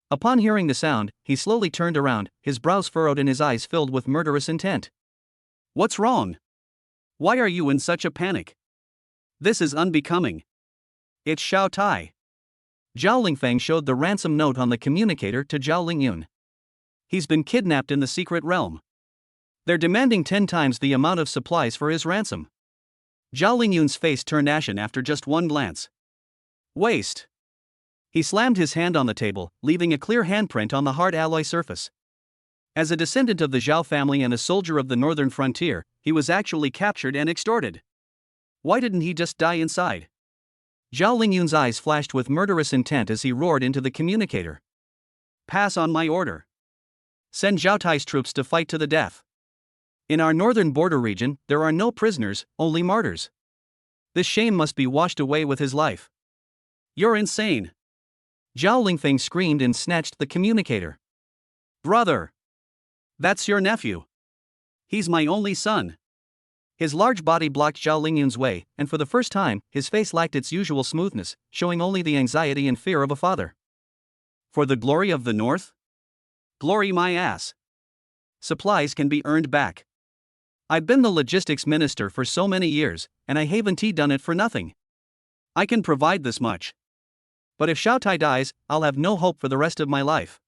Upon hearing the sound, he slowly turned around, his brows furrowed and his eyes filled with murderous intent. What's wrong? Why are you in such a panic? This is unbecoming. It's Zhao Tai. Zhao Lingfeng showed the ransom note on the communicator to Zhao Lingyun. He's been kidnapped in the secret realm. They're demanding 10 times the amount of supplies for his ransom. Zhao Lingyun's face turned ashen after just one glance. Waste. He slammed his hand on the table, leaving a clear handprint on the hard alloy surface. As a descendant of the Zhao family and a soldier of the northern frontier, he was actually captured and extorted. Why didn't he just die inside? Zhao Lingyun's eyes flashed with murderous intent as he roared into the communicator. Pass on my order. Send Zhao Tai's troops to fight to the death. In our northern border region, there are no prisoners, only martyrs. This shame must be washed away with his life. You're insane. Zhao Lingfeng screamed and snatched the communicator. Brother! That's your nephew. He's my only son. His large body blocked Zhao Lingyun's way, and for the first time, his face lacked its usual smoothness, showing only the anxiety and fear of a father. For the glory of the North? Glory my ass. Supplies can be earned back. I've been the logistics minister for so many years, and I haven't done it for nothing. I can provide this much. But if Zhao Tai dies, I'll have no hope for the rest of my life.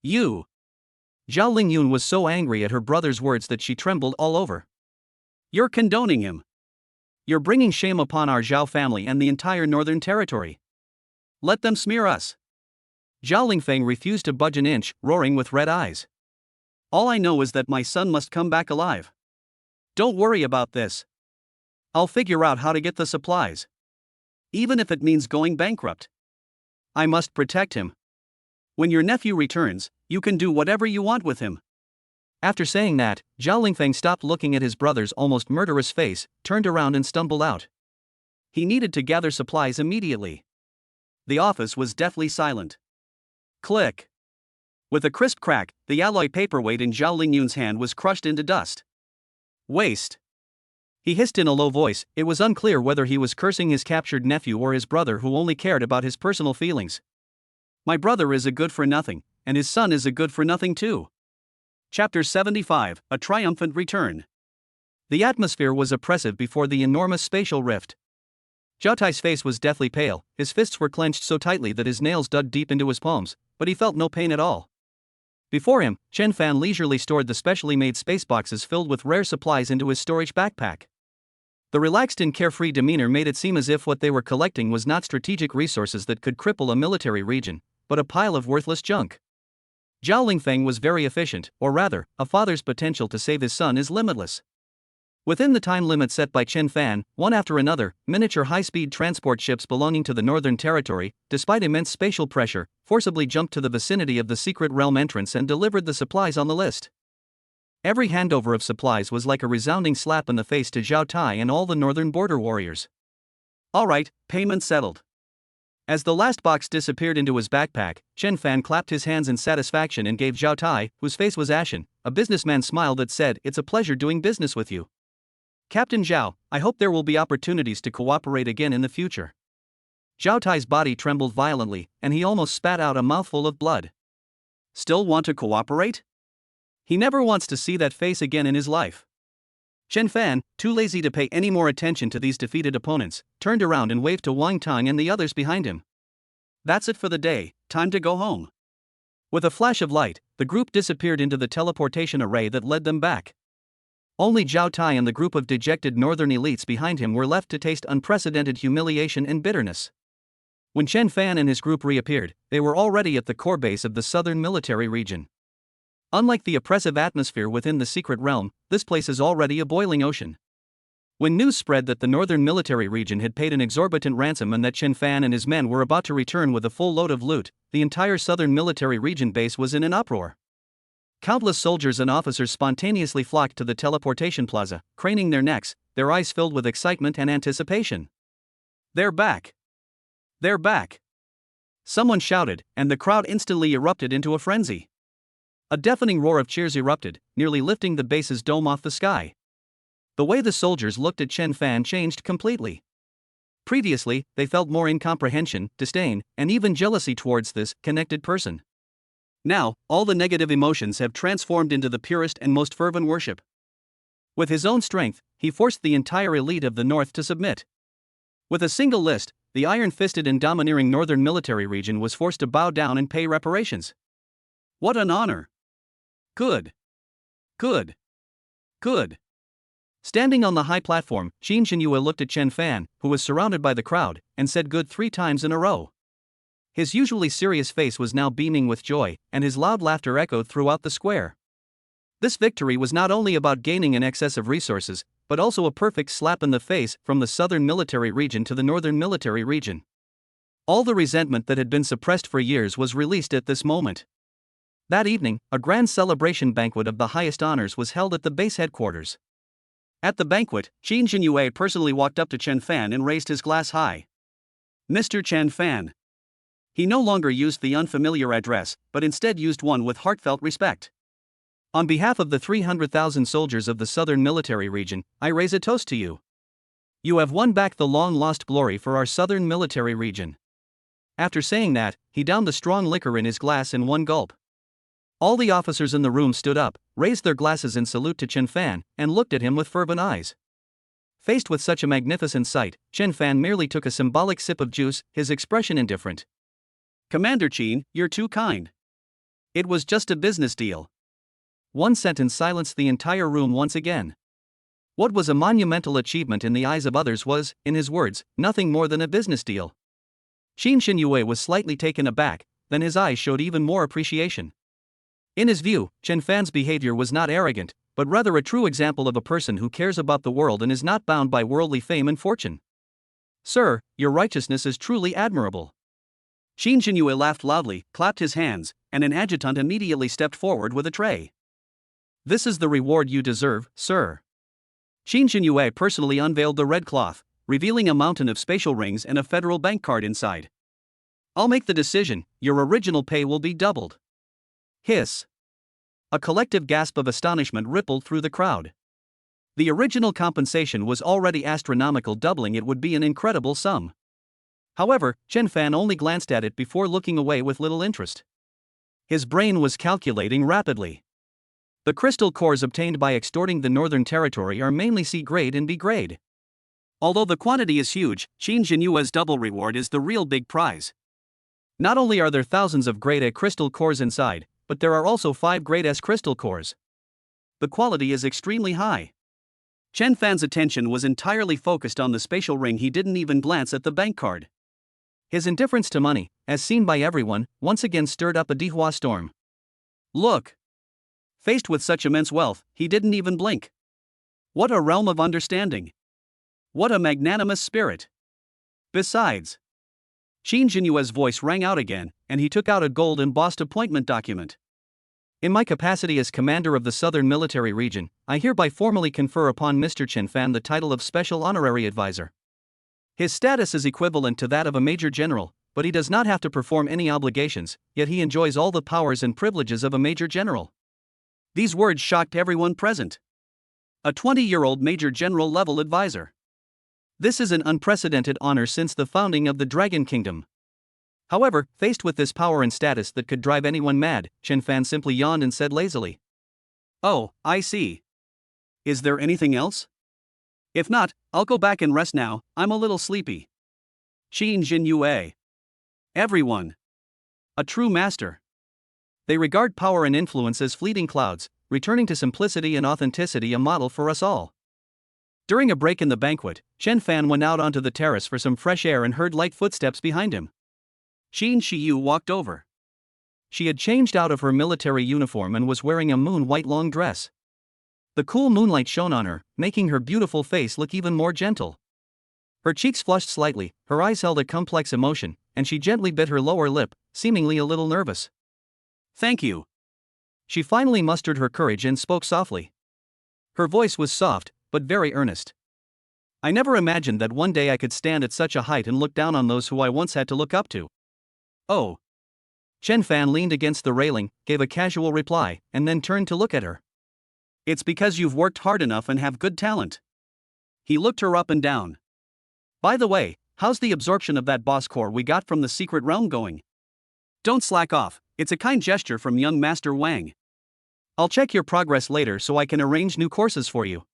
You! Zhao Lingyun was so angry at her brother's words that she trembled all over. You're condoning him. You're bringing shame upon our Zhao family and the entire northern territory. Let them smear us. Zhao Lingfeng refused to budge an inch, roaring with red eyes. All I know is that my son must come back alive. Don't worry about this. I'll figure out how to get the supplies. Even if it means going bankrupt. I must protect him. When your nephew returns, you can do whatever you want with him. After saying that, Zhao Lingfeng stopped looking at his brother's almost murderous face, turned around and stumbled out. He needed to gather supplies immediately. The office was deathly silent. Click. With a crisp crack, the alloy paperweight in Zhao Lingyun's hand was crushed into dust. Waste. He hissed in a low voice. It was unclear whether he was cursing his captured nephew or his brother who only cared about his personal feelings. My brother is a good-for-nothing, and his son is a good-for-nothing too. Chapter 75, A Triumphant Return. The atmosphere was oppressive before the enormous spatial rift. Zhao Tai's face was deathly pale, his fists were clenched so tightly that his nails dug deep into his palms, but he felt no pain at all. Before him, Chen Fan leisurely stored the specially made space boxes filled with rare supplies into his storage backpack. The relaxed and carefree demeanor made it seem as if what they were collecting was not strategic resources that could cripple a military region, but a pile of worthless junk. Zhao Lingfeng was very efficient, or rather, a father's potential to save his son is limitless. Within the time limit set by Chen Fan, one after another, miniature high-speed transport ships belonging to the Northern Territory, despite immense spatial pressure, forcibly jumped to the vicinity of the secret realm entrance and delivered the supplies on the list. Every handover of supplies was like a resounding slap in the face to Zhao Tai and all the northern border warriors. All right, payment settled. As the last box disappeared into his backpack, Chen Fan clapped his hands in satisfaction and gave Zhao Tai, whose face was ashen, a businessman smile that said, "It's a pleasure doing business with you. Captain Zhao, I hope there will be opportunities to cooperate again in the future." Zhao Tai's body trembled violently, and he almost spat out a mouthful of blood. Still want to cooperate? He never wants to see that face again in his life. Chen Fan, too lazy to pay any more attention to these defeated opponents, turned around and waved to Wang Tang and the others behind him. That's it for the day, time to go home. With a flash of light, the group disappeared into the teleportation array that led them back. Only Zhao Tai and the group of dejected northern elites behind him were left to taste unprecedented humiliation and bitterness. When Chen Fan and his group reappeared, they were already at the core base of the southern military region. Unlike the oppressive atmosphere within the secret realm, this place is already a boiling ocean. When news spread that the northern military region had paid an exorbitant ransom and that Chen Fan and his men were about to return with a full load of loot, the entire southern military region base was in an uproar. Countless soldiers and officers spontaneously flocked to the teleportation plaza, craning their necks, their eyes filled with excitement and anticipation. They're back! They're back! Someone shouted, and the crowd instantly erupted into a frenzy. A deafening roar of cheers erupted, nearly lifting the base's dome off the sky. The way the soldiers looked at Chen Fan changed completely. Previously, they felt more incomprehension, disdain, and even jealousy towards this connected person. Now, all the negative emotions have transformed into the purest and most fervent worship. With his own strength, he forced the entire elite of the North to submit. With a single list, the iron-fisted and domineering northern military region was forced to bow down and pay reparations. What an honor! Good. Good. Good. Standing on the high platform, Qin Xinyue looked at Chen Fan, who was surrounded by the crowd, and said good 3 times in a row. His usually serious face was now beaming with joy, and his loud laughter echoed throughout the square. This victory was not only about gaining an excess of resources, but also a perfect slap in the face from the southern military region to the northern military region. All the resentment that had been suppressed for years was released at this moment. That evening, a grand celebration banquet of the highest honors was held at the base headquarters. At the banquet, Qin Jinyue personally walked up to Chen Fan and raised his glass high. Mr. Chen Fan. He no longer used the unfamiliar address, but instead used one with heartfelt respect. On behalf of the 300,000 soldiers of the southern military region, I raise a toast to you. You have won back the long-lost glory for our southern military region. After saying that, he downed the strong liquor in his glass in one gulp. All the officers in the room stood up, raised their glasses in salute to Chen Fan, and looked at him with fervent eyes. Faced with such a magnificent sight, Chen Fan merely took a symbolic sip of juice, his expression indifferent. Commander Qin, you're too kind. It was just a business deal. One sentence silenced the entire room once again. What was a monumental achievement in the eyes of others was, in his words, nothing more than a business deal. Qin Jinyue was slightly taken aback, then his eyes showed even more appreciation. In his view, Chen Fan's behavior was not arrogant, but rather a true example of a person who cares about the world and is not bound by worldly fame and fortune. Sir, your righteousness is truly admirable. Qin Jinyue laughed loudly, clapped his hands, and an adjutant immediately stepped forward with a tray. This is the reward you deserve, sir. Qin Jinyue personally unveiled the red cloth, revealing a mountain of spatial rings and a federal bank card inside. I'll make the decision, your original pay will be doubled. Hiss. A collective gasp of astonishment rippled through the crowd. The original compensation was already astronomical, doubling it would be an incredible sum. However, Chen Fan only glanced at it before looking away with little interest. His brain was calculating rapidly. The crystal cores obtained by extorting the Northern Territory are mainly C grade and B grade. Although the quantity is huge, Qin Jinyue's double reward is the real big prize. Not only are there thousands of grade A crystal cores inside, but there are also 5 grade S crystal cores. The quality is extremely high. Chen Fan's attention was entirely focused on the spatial ring. He didn't even glance at the bank card. His indifference to money, as seen by everyone, once again stirred up a Dihua storm. Look! Faced with such immense wealth, he didn't even blink. What a realm of understanding! What a magnanimous spirit! Besides, Qin Jinyue's voice rang out again, and he took out a gold-embossed appointment document. In my capacity as commander of the Southern Military Region, I hereby formally confer upon Mr. Chen Fan the title of Special Honorary Advisor. His status is equivalent to that of a Major General, but he does not have to perform any obligations, yet he enjoys all the powers and privileges of a Major General. These words shocked everyone present. A 20-year-old Major General level advisor. This is an unprecedented honor since the founding of the Dragon Kingdom. However, faced with this power and status that could drive anyone mad, Chen Fan simply yawned and said lazily, "Oh, I see. Is there anything else? If not, I'll go back and rest now, I'm a little sleepy." Qin Jinyue. Everyone. A true master. They regard power and influence as fleeting clouds, returning to simplicity and authenticity, a model for us all. During a break in the banquet, Chen Fan went out onto the terrace for some fresh air and heard light footsteps behind him. Qin Shiyu walked over. She had changed out of her military uniform and was wearing a moon-white long dress. The cool moonlight shone on her, making her beautiful face look even more gentle. Her cheeks flushed slightly, her eyes held a complex emotion, and she gently bit her lower lip, seemingly a little nervous. "Thank you." She finally mustered her courage and spoke softly. Her voice was soft, but very earnest. "I never imagined that one day I could stand at such a height and look down on those who I once had to look up to." "Oh." Chen Fan leaned against the railing, gave a casual reply, and then turned to look at her. "It's because you've worked hard enough and have good talent." He looked her up and down. "By the way, how's the absorption of that boss core we got from the secret realm going? Don't slack off, it's a kind gesture from young Master Wang. I'll check your progress later so I can arrange new courses for you."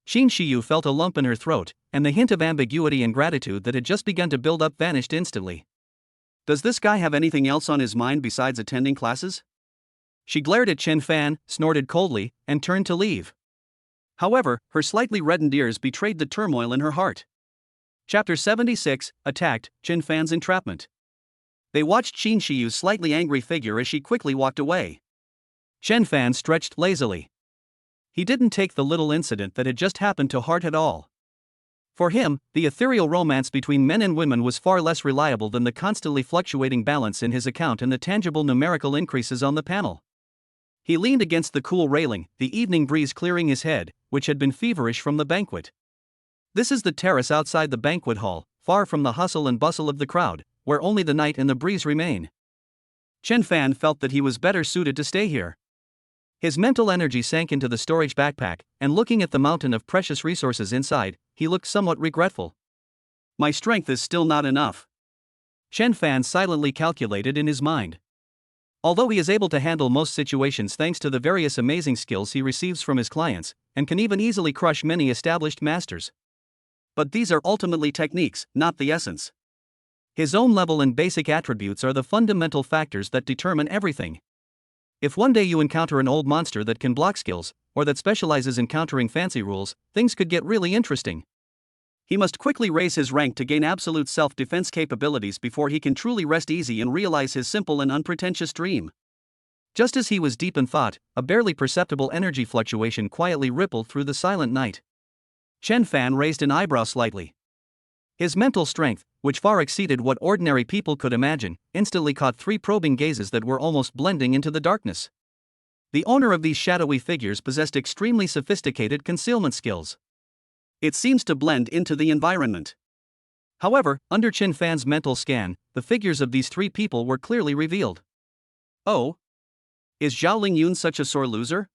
Qin Shiyu felt a lump in her throat, and the hint of ambiguity and gratitude that had just begun to build up vanished instantly. Does this guy have anything else on his mind besides attending classes? She glared at Chen Fan, snorted coldly, and turned to leave. However, her slightly reddened ears betrayed the turmoil in her heart. Chapter 76, Attacked, Chen Fan's Entrapment. They watched Qin Shiyu's slightly angry figure as she quickly walked away. Chen Fan stretched lazily. He didn't take the little incident that had just happened to heart at all. For him, the ethereal romance between men and women was far less reliable than the constantly fluctuating balance in his account and the tangible numerical increases on the panel. He leaned against the cool railing, the evening breeze clearing his head, which had been feverish from the banquet. This is the terrace outside the banquet hall, far from the hustle and bustle of the crowd, where only the night and the breeze remain. Chen Fan felt that he was better suited to stay here. His mental energy sank into the storage backpack, and looking at the mountain of precious resources inside, he looked somewhat regretful. My strength is still not enough. Chen Fan silently calculated in his mind. Although he is able to handle most situations thanks to the various amazing skills he receives from his clients, and can even easily crush many established masters. But these are ultimately techniques, not the essence. His own level and basic attributes are the fundamental factors that determine everything. If one day you encounter an old monster that can block skills, or that specializes in countering fancy rules, things could get really interesting. He must quickly raise his rank to gain absolute self-defense capabilities before he can truly rest easy and realize his simple and unpretentious dream. Just as he was deep in thought, a barely perceptible energy fluctuation quietly rippled through the silent night. Chen Fan raised an eyebrow slightly. His mental strength, which far exceeded what ordinary people could imagine, instantly caught 3 probing gazes that were almost blending into the darkness. The owner of these shadowy figures possessed extremely sophisticated concealment skills. It seems to blend into the environment. However, under Chen Fan's mental scan, the figures of these 3 people were clearly revealed. Oh? Is Zhao Lingyun such a sore loser?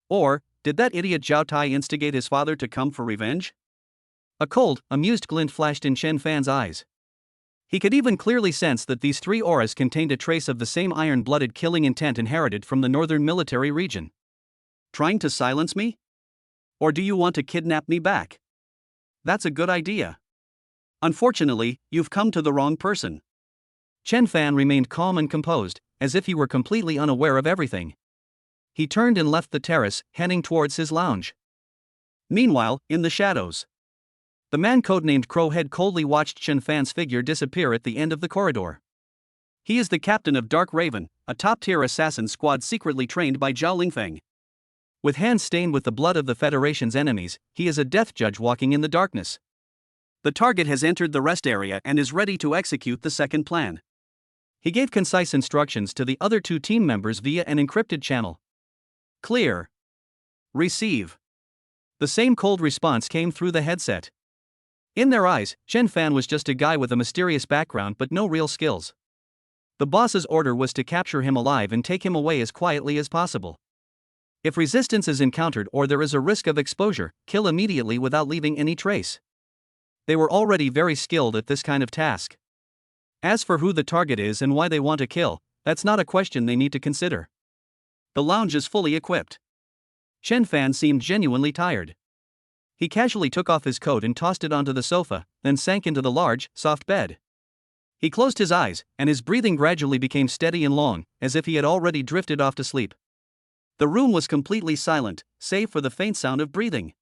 Or, did that idiot Zhao Tai instigate his father to come for revenge? A cold, amused glint flashed in Chen Fan's eyes. He could even clearly sense that these 3 auras contained a trace of the same iron-blooded killing intent inherited from the northern military region. Trying to silence me? Or do you want to kidnap me back? That's a good idea. Unfortunately, you've come to the wrong person. Chen Fan remained calm and composed, as if he were completely unaware of everything. He turned and left the terrace, heading towards his lounge. Meanwhile, in the shadows, the man codenamed Crowhead coldly watched Chen Fan's figure disappear at the end of the corridor. He is the captain of Dark Raven, a top-tier assassin squad secretly trained by Zhao Lingfeng. With hands stained with the blood of the Federation's enemies, he is a death judge walking in the darkness. The target has entered the rest area and is ready to execute the second plan. He gave concise instructions to the other 2 team members via an encrypted channel. Clear. Receive. The same cold response came through the headset. In their eyes, Chen Fan was just a guy with a mysterious background but no real skills. The boss's order was to capture him alive and take him away as quietly as possible. If resistance is encountered or there is a risk of exposure, kill immediately without leaving any trace. They were already very skilled at this kind of task. As for who the target is and why they want to kill, that's not a question they need to consider. The lounge is fully equipped. Chen Fan seemed genuinely tired. He casually took off his coat and tossed it onto the sofa, then sank into the large, soft bed. He closed his eyes, and his breathing gradually became steady and long, as if he had already drifted off to sleep. The room was completely silent, save for the faint sound of breathing.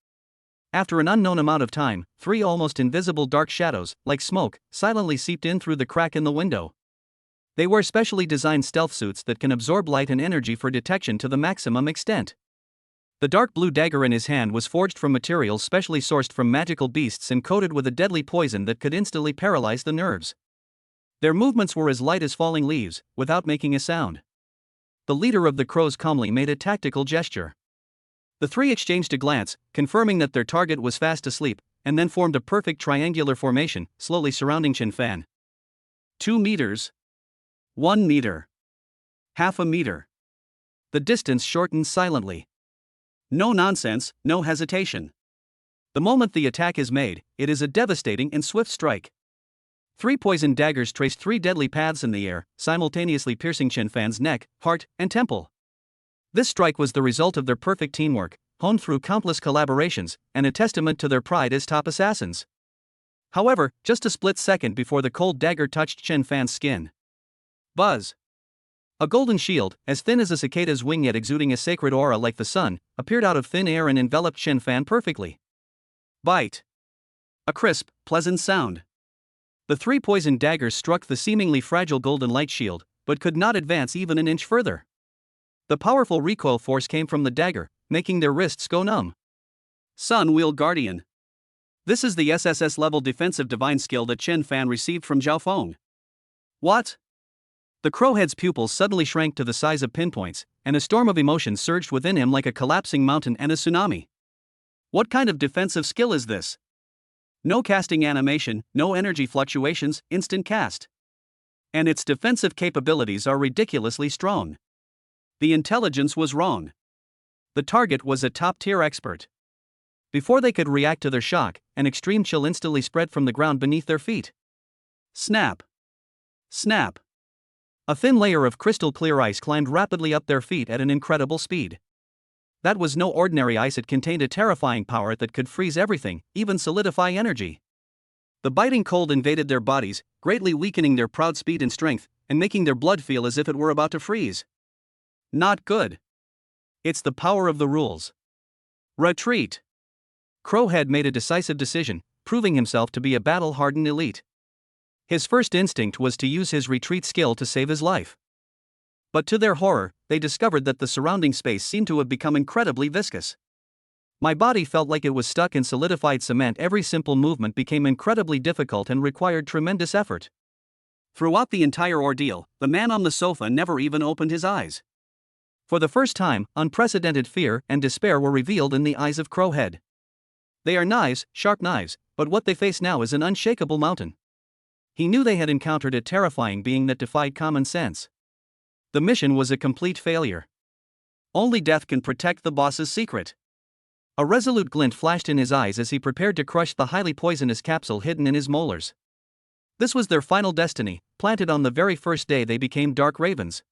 After an unknown amount of time, 3 almost invisible dark shadows, like smoke, silently seeped in through the crack in the window. They wear specially designed stealth suits that can absorb light and energy for detection to the maximum extent. The dark blue dagger in his hand was forged from materials specially sourced from magical beasts and coated with a deadly poison that could instantly paralyze the nerves. Their movements were as light as falling leaves, without making a sound. The leader of the crows calmly made a tactical gesture. The 3 exchanged a glance, confirming that their target was fast asleep, and then formed a perfect triangular formation, slowly surrounding Chen Fan. 2 meters. 1 meter. Half a meter. The distance shortened silently. No nonsense, no hesitation. The moment the attack is made, it is a devastating and swift strike. 3 poisoned daggers traced 3 deadly paths in the air, simultaneously piercing Chen Fan's neck, heart, and temple. This strike was the result of their perfect teamwork, honed through countless collaborations, and a testament to their pride as top assassins. However, just a split second before the cold dagger touched Chen Fan's skin. Buzz! A golden shield, as thin as a cicada's wing yet exuding a sacred aura like the sun, appeared out of thin air and enveloped Chen Fan perfectly. Bite! A crisp, pleasant sound. The 3 poisoned daggers struck the seemingly fragile golden light shield, but could not advance even an inch further. The powerful recoil force came from the dagger, making their wrists go numb. Sun Wheel Guardian. This is the SSS level defensive divine skill that Chen Fan received from Zhao Feng. What? The crowhead's pupils suddenly shrank to the size of pinpoints, and a storm of emotions surged within him like a collapsing mountain and a tsunami. What kind of defensive skill is this? No casting animation, no energy fluctuations, instant cast. And its defensive capabilities are ridiculously strong. The intelligence was wrong. The target was a top-tier expert. Before they could react to their shock, an extreme chill instantly spread from the ground beneath their feet. Snap! Snap! A thin layer of crystal-clear ice climbed rapidly up their feet at an incredible speed. That was no ordinary ice, it contained a terrifying power that could freeze everything, even solidify energy. The biting cold invaded their bodies, greatly weakening their proud speed and strength, and making their blood feel as if it were about to freeze. Not good. It's the power of the rules. Retreat. Crowhead made a decisive decision, proving himself to be a battle-hardened elite. His first instinct was to use his retreat skill to save his life. But to their horror, they discovered that the surrounding space seemed to have become incredibly viscous. My body felt like it was stuck in solidified cement. Every simple movement became incredibly difficult and required tremendous effort. Throughout the entire ordeal, the man on the sofa never even opened his eyes. For the first time, unprecedented fear and despair were revealed in the eyes of Crowhead. They are knives, sharp knives, but what they face now is an unshakable mountain. He knew they had encountered a terrifying being that defied common sense. The mission was a complete failure. Only death can protect the boss's secret. A resolute glint flashed in his eyes as he prepared to crush the highly poisonous capsule hidden in his molars. This was their final destiny, planted on the very first day they became Dark Ravens.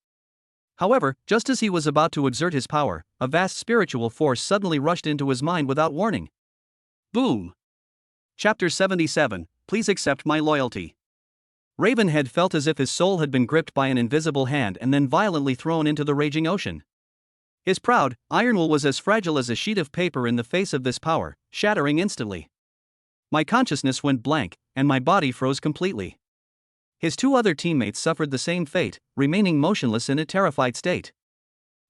However, just as he was about to exert his power, a vast spiritual force suddenly rushed into his mind without warning. Boom! Chapter 77, Please accept my loyalty. Ravenhead felt as if his soul had been gripped by an invisible hand and then violently thrown into the raging ocean. His proud, iron will was as fragile as a sheet of paper in the face of this power, shattering instantly. My consciousness went blank, and my body froze completely. His two other teammates suffered the same fate, remaining motionless in a terrified state.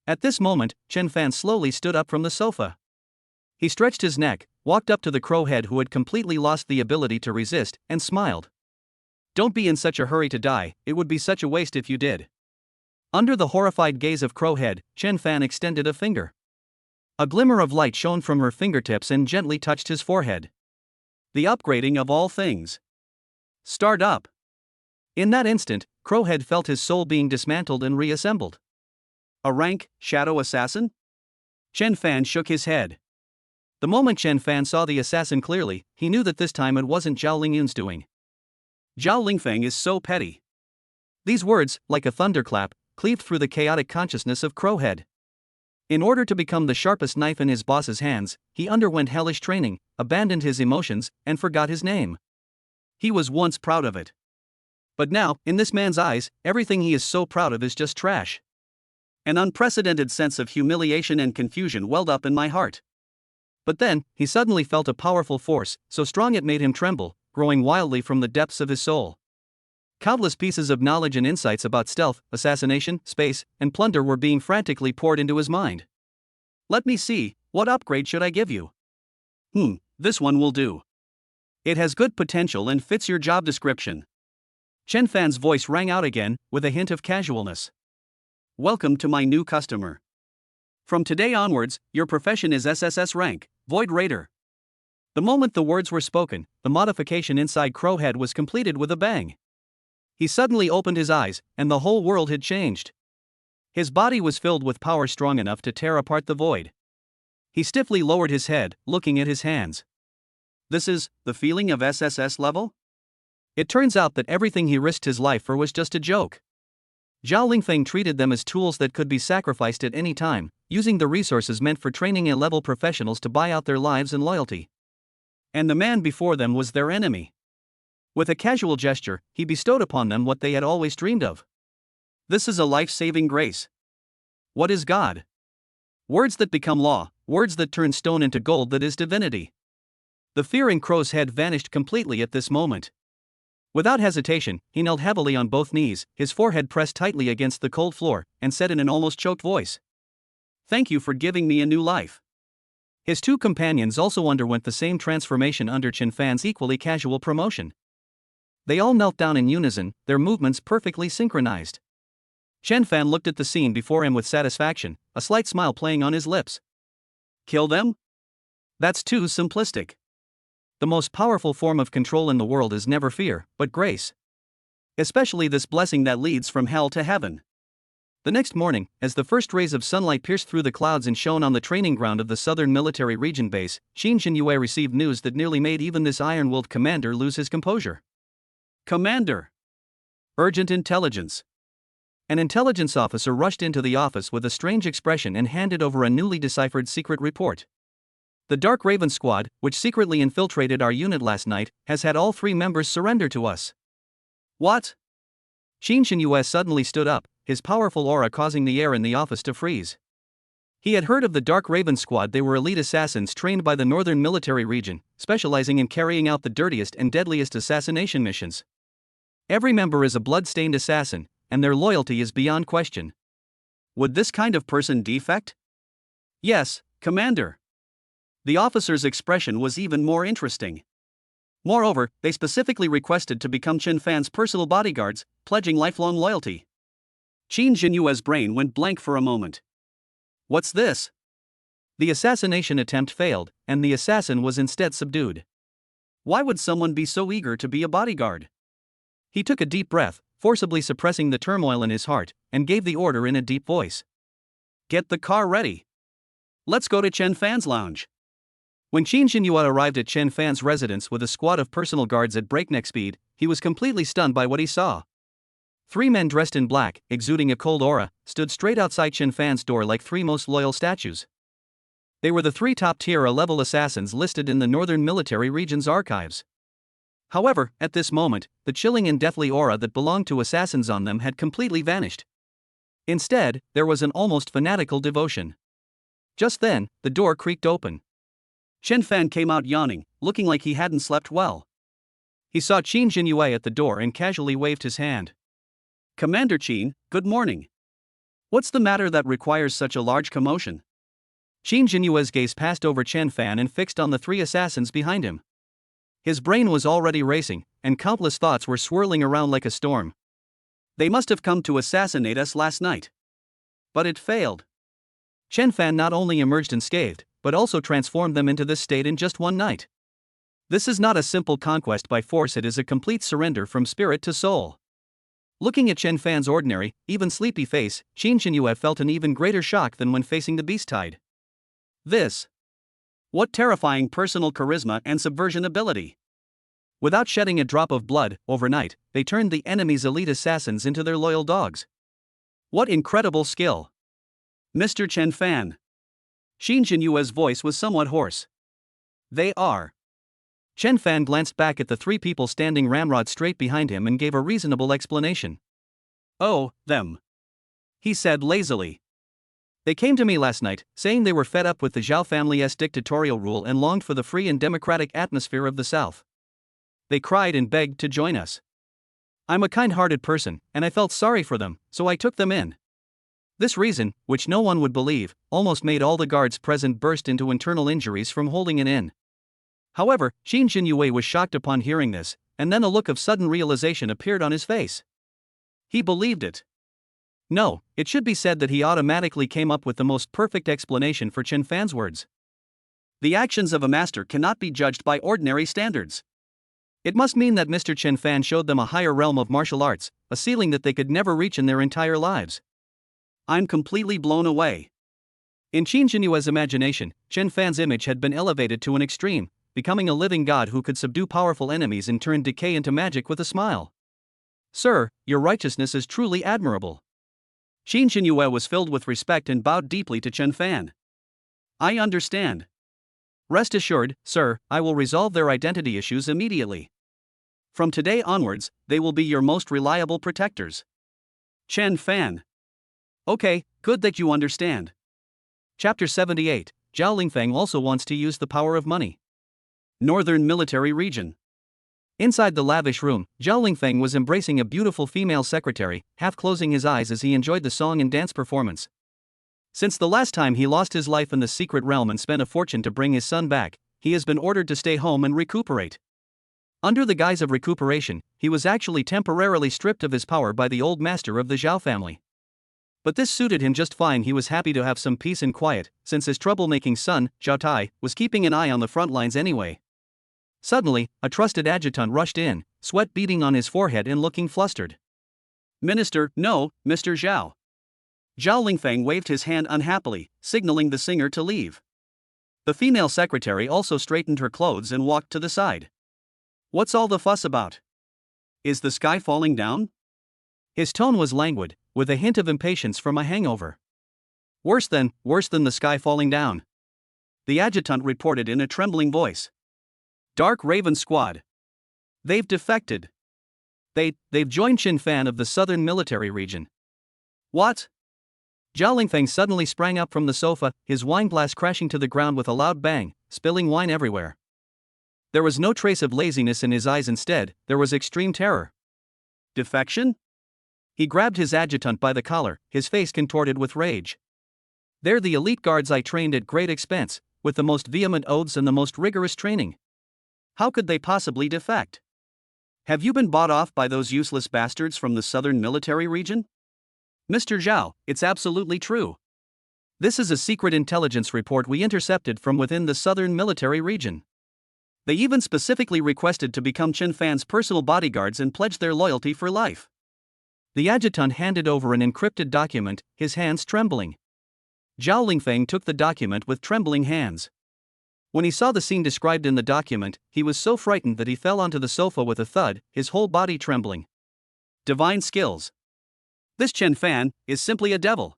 At this moment, Chen Fan slowly stood up from the sofa. He stretched his neck, walked up to the crowhead who had completely lost the ability to resist, and smiled. Don't be in such a hurry to die, it would be such a waste if you did. Under the horrified gaze of Crowhead, Chen Fan extended a finger. A glimmer of light shone from her fingertips and gently touched his forehead. The upgrading of all things. Start up. In that instant, Crowhead felt his soul being dismantled and reassembled. A rank, shadow assassin? Chen Fan shook his head. The moment Chen Fan saw the assassin clearly, he knew that this time it wasn't Zhao Lingyun's doing. Zhao Lingfeng is so petty. These words, like a thunderclap, cleaved through the chaotic consciousness of Crowhead. In order to become the sharpest knife in his boss's hands, he underwent hellish training, abandoned his emotions, and forgot his name. He was once proud of it. But now, in this man's eyes, everything he is so proud of is just trash. An unprecedented sense of humiliation and confusion welled up in my heart. But then, he suddenly felt a powerful force, so strong it made him tremble, growing wildly from the depths of his soul. Countless pieces of knowledge and insights about stealth, assassination, space, and plunder were being frantically poured into his mind. Let me see, what upgrade should I give you? This one will do. It has good potential and fits your job description. Chen Fan's voice rang out again, with a hint of casualness. Welcome to my new customer. From today onwards, your profession is SSS rank, Void Raider. The moment the words were spoken, the modification inside Crowhead was completed with a bang. He suddenly opened his eyes, and the whole world had changed. His body was filled with power strong enough to tear apart the void. He stiffly lowered his head, looking at his hands. This is the feeling of SSS level? It turns out that everything he risked his life for was just a joke. Zhao Lingfeng treated them as tools that could be sacrificed at any time, using the resources meant for training A-level professionals to buy out their lives and loyalty. And the man before them was their enemy. With a casual gesture, he bestowed upon them what they had always dreamed of. This is a life-saving grace. What is God? Words that become law, words that turn stone into gold, that is divinity. The fear in Crow's head vanished completely at this moment. Without hesitation, he knelt heavily on both knees, his forehead pressed tightly against the cold floor, and said in an almost choked voice, Thank you for giving me a new life. His two companions also underwent the same transformation under Chen Fan's equally casual promotion. They all knelt down in unison, their movements perfectly synchronized. Chen Fan looked at the scene before him with satisfaction, a slight smile playing on his lips. Kill them? That's too simplistic. The most powerful form of control in the world is never fear, but grace. Especially this blessing that leads from hell to heaven. The next morning, as the first rays of sunlight pierced through the clouds and shone on the training ground of the Southern Military Region base, Qin Xinyue received news that nearly made even this iron-willed commander lose his composure. Commander! Urgent intelligence. An intelligence officer rushed into the office with a strange expression and handed over a newly deciphered secret report. The Dark Raven Squad, which secretly infiltrated our unit last night, has had all 3 members surrender to us. What? Qin Xinyue suddenly stood up, his powerful aura causing the air in the office to freeze. He had heard of the Dark Raven Squad. They were elite assassins trained by the Northern Military Region, specializing in carrying out the dirtiest and deadliest assassination missions. Every member is a blood-stained assassin, and their loyalty is beyond question. Would this kind of person defect? Yes, Commander. The officer's expression was even more interesting. Moreover, they specifically requested to become Chen Fan's personal bodyguards, pledging lifelong loyalty. Qin Xinyue's brain went blank for a moment. What's this? The assassination attempt failed, and the assassin was instead subdued. Why would someone be so eager to be a bodyguard? He took a deep breath, forcibly suppressing the turmoil in his heart, and gave the order in a deep voice. Get the car ready. Let's go to Chen Fan's lounge. When Qin Xinyue arrived at Chen Fan's residence with a squad of personal guards at breakneck speed, he was completely stunned by what he saw. 3 men dressed in black, exuding a cold aura, stood straight outside Chen Fan's door like 3 most loyal statues. They were the 3 top-tier A-level assassins listed in the Northern Military Region's archives. However, at this moment, the chilling and deathly aura that belonged to assassins on them had completely vanished. Instead, there was an almost fanatical devotion. Just then, the door creaked open. Chen Fan came out yawning, looking like he hadn't slept well. He saw Qin Xinyue at the door and casually waved his hand. Commander Qin, good morning. What's the matter that requires such a large commotion? Qin Xinyue's gaze passed over Chen Fan and fixed on the 3 assassins behind him. His brain was already racing, and countless thoughts were swirling around like a storm. They must have come to assassinate us last night. But it failed. Chen Fan not only emerged unscathed, but also transformed them into this state in just one night. This is not a simple conquest by force, it is a complete surrender from spirit to soul. Looking at Chen Fan's ordinary, even sleepy face, Qin Xinyue felt an even greater shock than when facing the beast tide. What terrifying personal charisma and subversion ability! Without shedding a drop of blood, overnight, they turned the enemy's elite assassins into their loyal dogs. What incredible skill! Mr. Chen Fan. Qin Xinyue's voice was somewhat hoarse. They are. Chen Fan glanced back at the 3 people standing ramrod straight behind him and gave a reasonable explanation. Oh, them. He said lazily. They came to me last night, saying they were fed up with the Zhao family's dictatorial rule and longed for the free and democratic atmosphere of the South. They cried and begged to join us. I'm a kind-hearted person, and I felt sorry for them, so I took them in. This reason, which no one would believe, almost made all the guards present burst into internal injuries from holding it in. However, Qin Xinyue was shocked upon hearing this, and then a look of sudden realization appeared on his face. He believed it. No, it should be said that he automatically came up with the most perfect explanation for Chen Fan's words. The actions of a master cannot be judged by ordinary standards. It must mean that Mr. Chen Fan showed them a higher realm of martial arts, a ceiling that they could never reach in their entire lives. I'm completely blown away. In Qin Xinyue's imagination, Chen Fan's image had been elevated to an extreme, becoming a living god who could subdue powerful enemies and turn decay into magic with a smile. Sir, your righteousness is truly admirable. Qin Xinyue was filled with respect and bowed deeply to Chen Fan. I understand. Rest assured, sir, I will resolve their identity issues immediately. From today onwards, they will be your most reliable protectors. Chen Fan. Okay, good that you understand. Chapter 78, Zhao Lingfeng also wants to use the power of money. Northern Military Region. Inside the lavish room, Zhao Lingfeng was embracing a beautiful female secretary, half closing his eyes as he enjoyed the song and dance performance. Since the last time he lost his life in the secret realm and spent a fortune to bring his son back, he has been ordered to stay home and recuperate. Under the guise of recuperation, he was actually temporarily stripped of his power by the old master of the Zhao family. But this suited him just fine. He was happy to have some peace and quiet, since his troublemaking son, Zhao Tai, was keeping an eye on the front lines anyway. Suddenly, a trusted adjutant rushed in, sweat beading on his forehead and looking flustered. "Minister, no, Mr. Zhao." Zhao Lingfeng waved his hand unhappily, signaling the singer to leave. The female secretary also straightened her clothes and walked to the side. "What's all the fuss about? Is the sky falling down?" His tone was languid, with a hint of impatience from a hangover. Worse than the sky falling down," the adjutant reported in a trembling voice. "Dark Raven Squad. They've defected. They've joined Qin Fan of the Southern Military Region." "What?" Zhao Lingfeng suddenly sprang up from the sofa, his wine glass crashing to the ground with a loud bang, spilling wine everywhere. There was no trace of laziness in his eyes. Instead, there was extreme terror. "Defection?" He grabbed his adjutant by the collar, his face contorted with rage. "They're the elite guards I trained at great expense, with the most vehement oaths and the most rigorous training. How could they possibly defect? Have you been bought off by those useless bastards from the Southern Military Region?" "Mr. Zhao, it's absolutely true. This is a secret intelligence report we intercepted from within the Southern Military Region. They even specifically requested to become Qin Fan's personal bodyguards and pledge their loyalty for life." The adjutant handed over an encrypted document, his hands trembling. Zhao Lingfeng took the document with trembling hands. When he saw the scene described in the document, he was so frightened that he fell onto the sofa with a thud, his whole body trembling. "Divine skills. This Qin Fan is simply a devil,"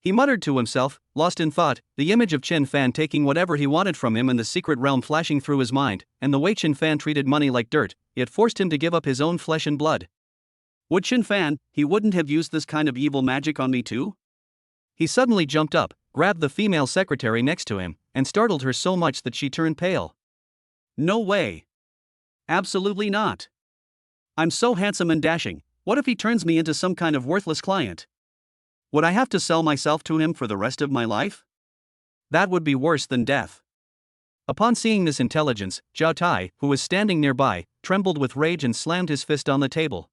he muttered to himself, lost in thought, the image of Qin Fan taking whatever he wanted from him in the secret realm flashing through his mind, and the way Qin Fan treated money like dirt. It forced him to give up his own flesh and blood. "Would Qin Fan, he wouldn't have used this kind of evil magic on me too?" He suddenly jumped up, grabbed the female secretary next to him, and startled her so much that she turned pale. "No way. Absolutely not. I'm so handsome and dashing, what if he turns me into some kind of worthless client? Would I have to sell myself to him for the rest of my life? That would be worse than death." Upon seeing this intelligence, Zhao Tai, who was standing nearby, trembled with rage and slammed his fist on the table.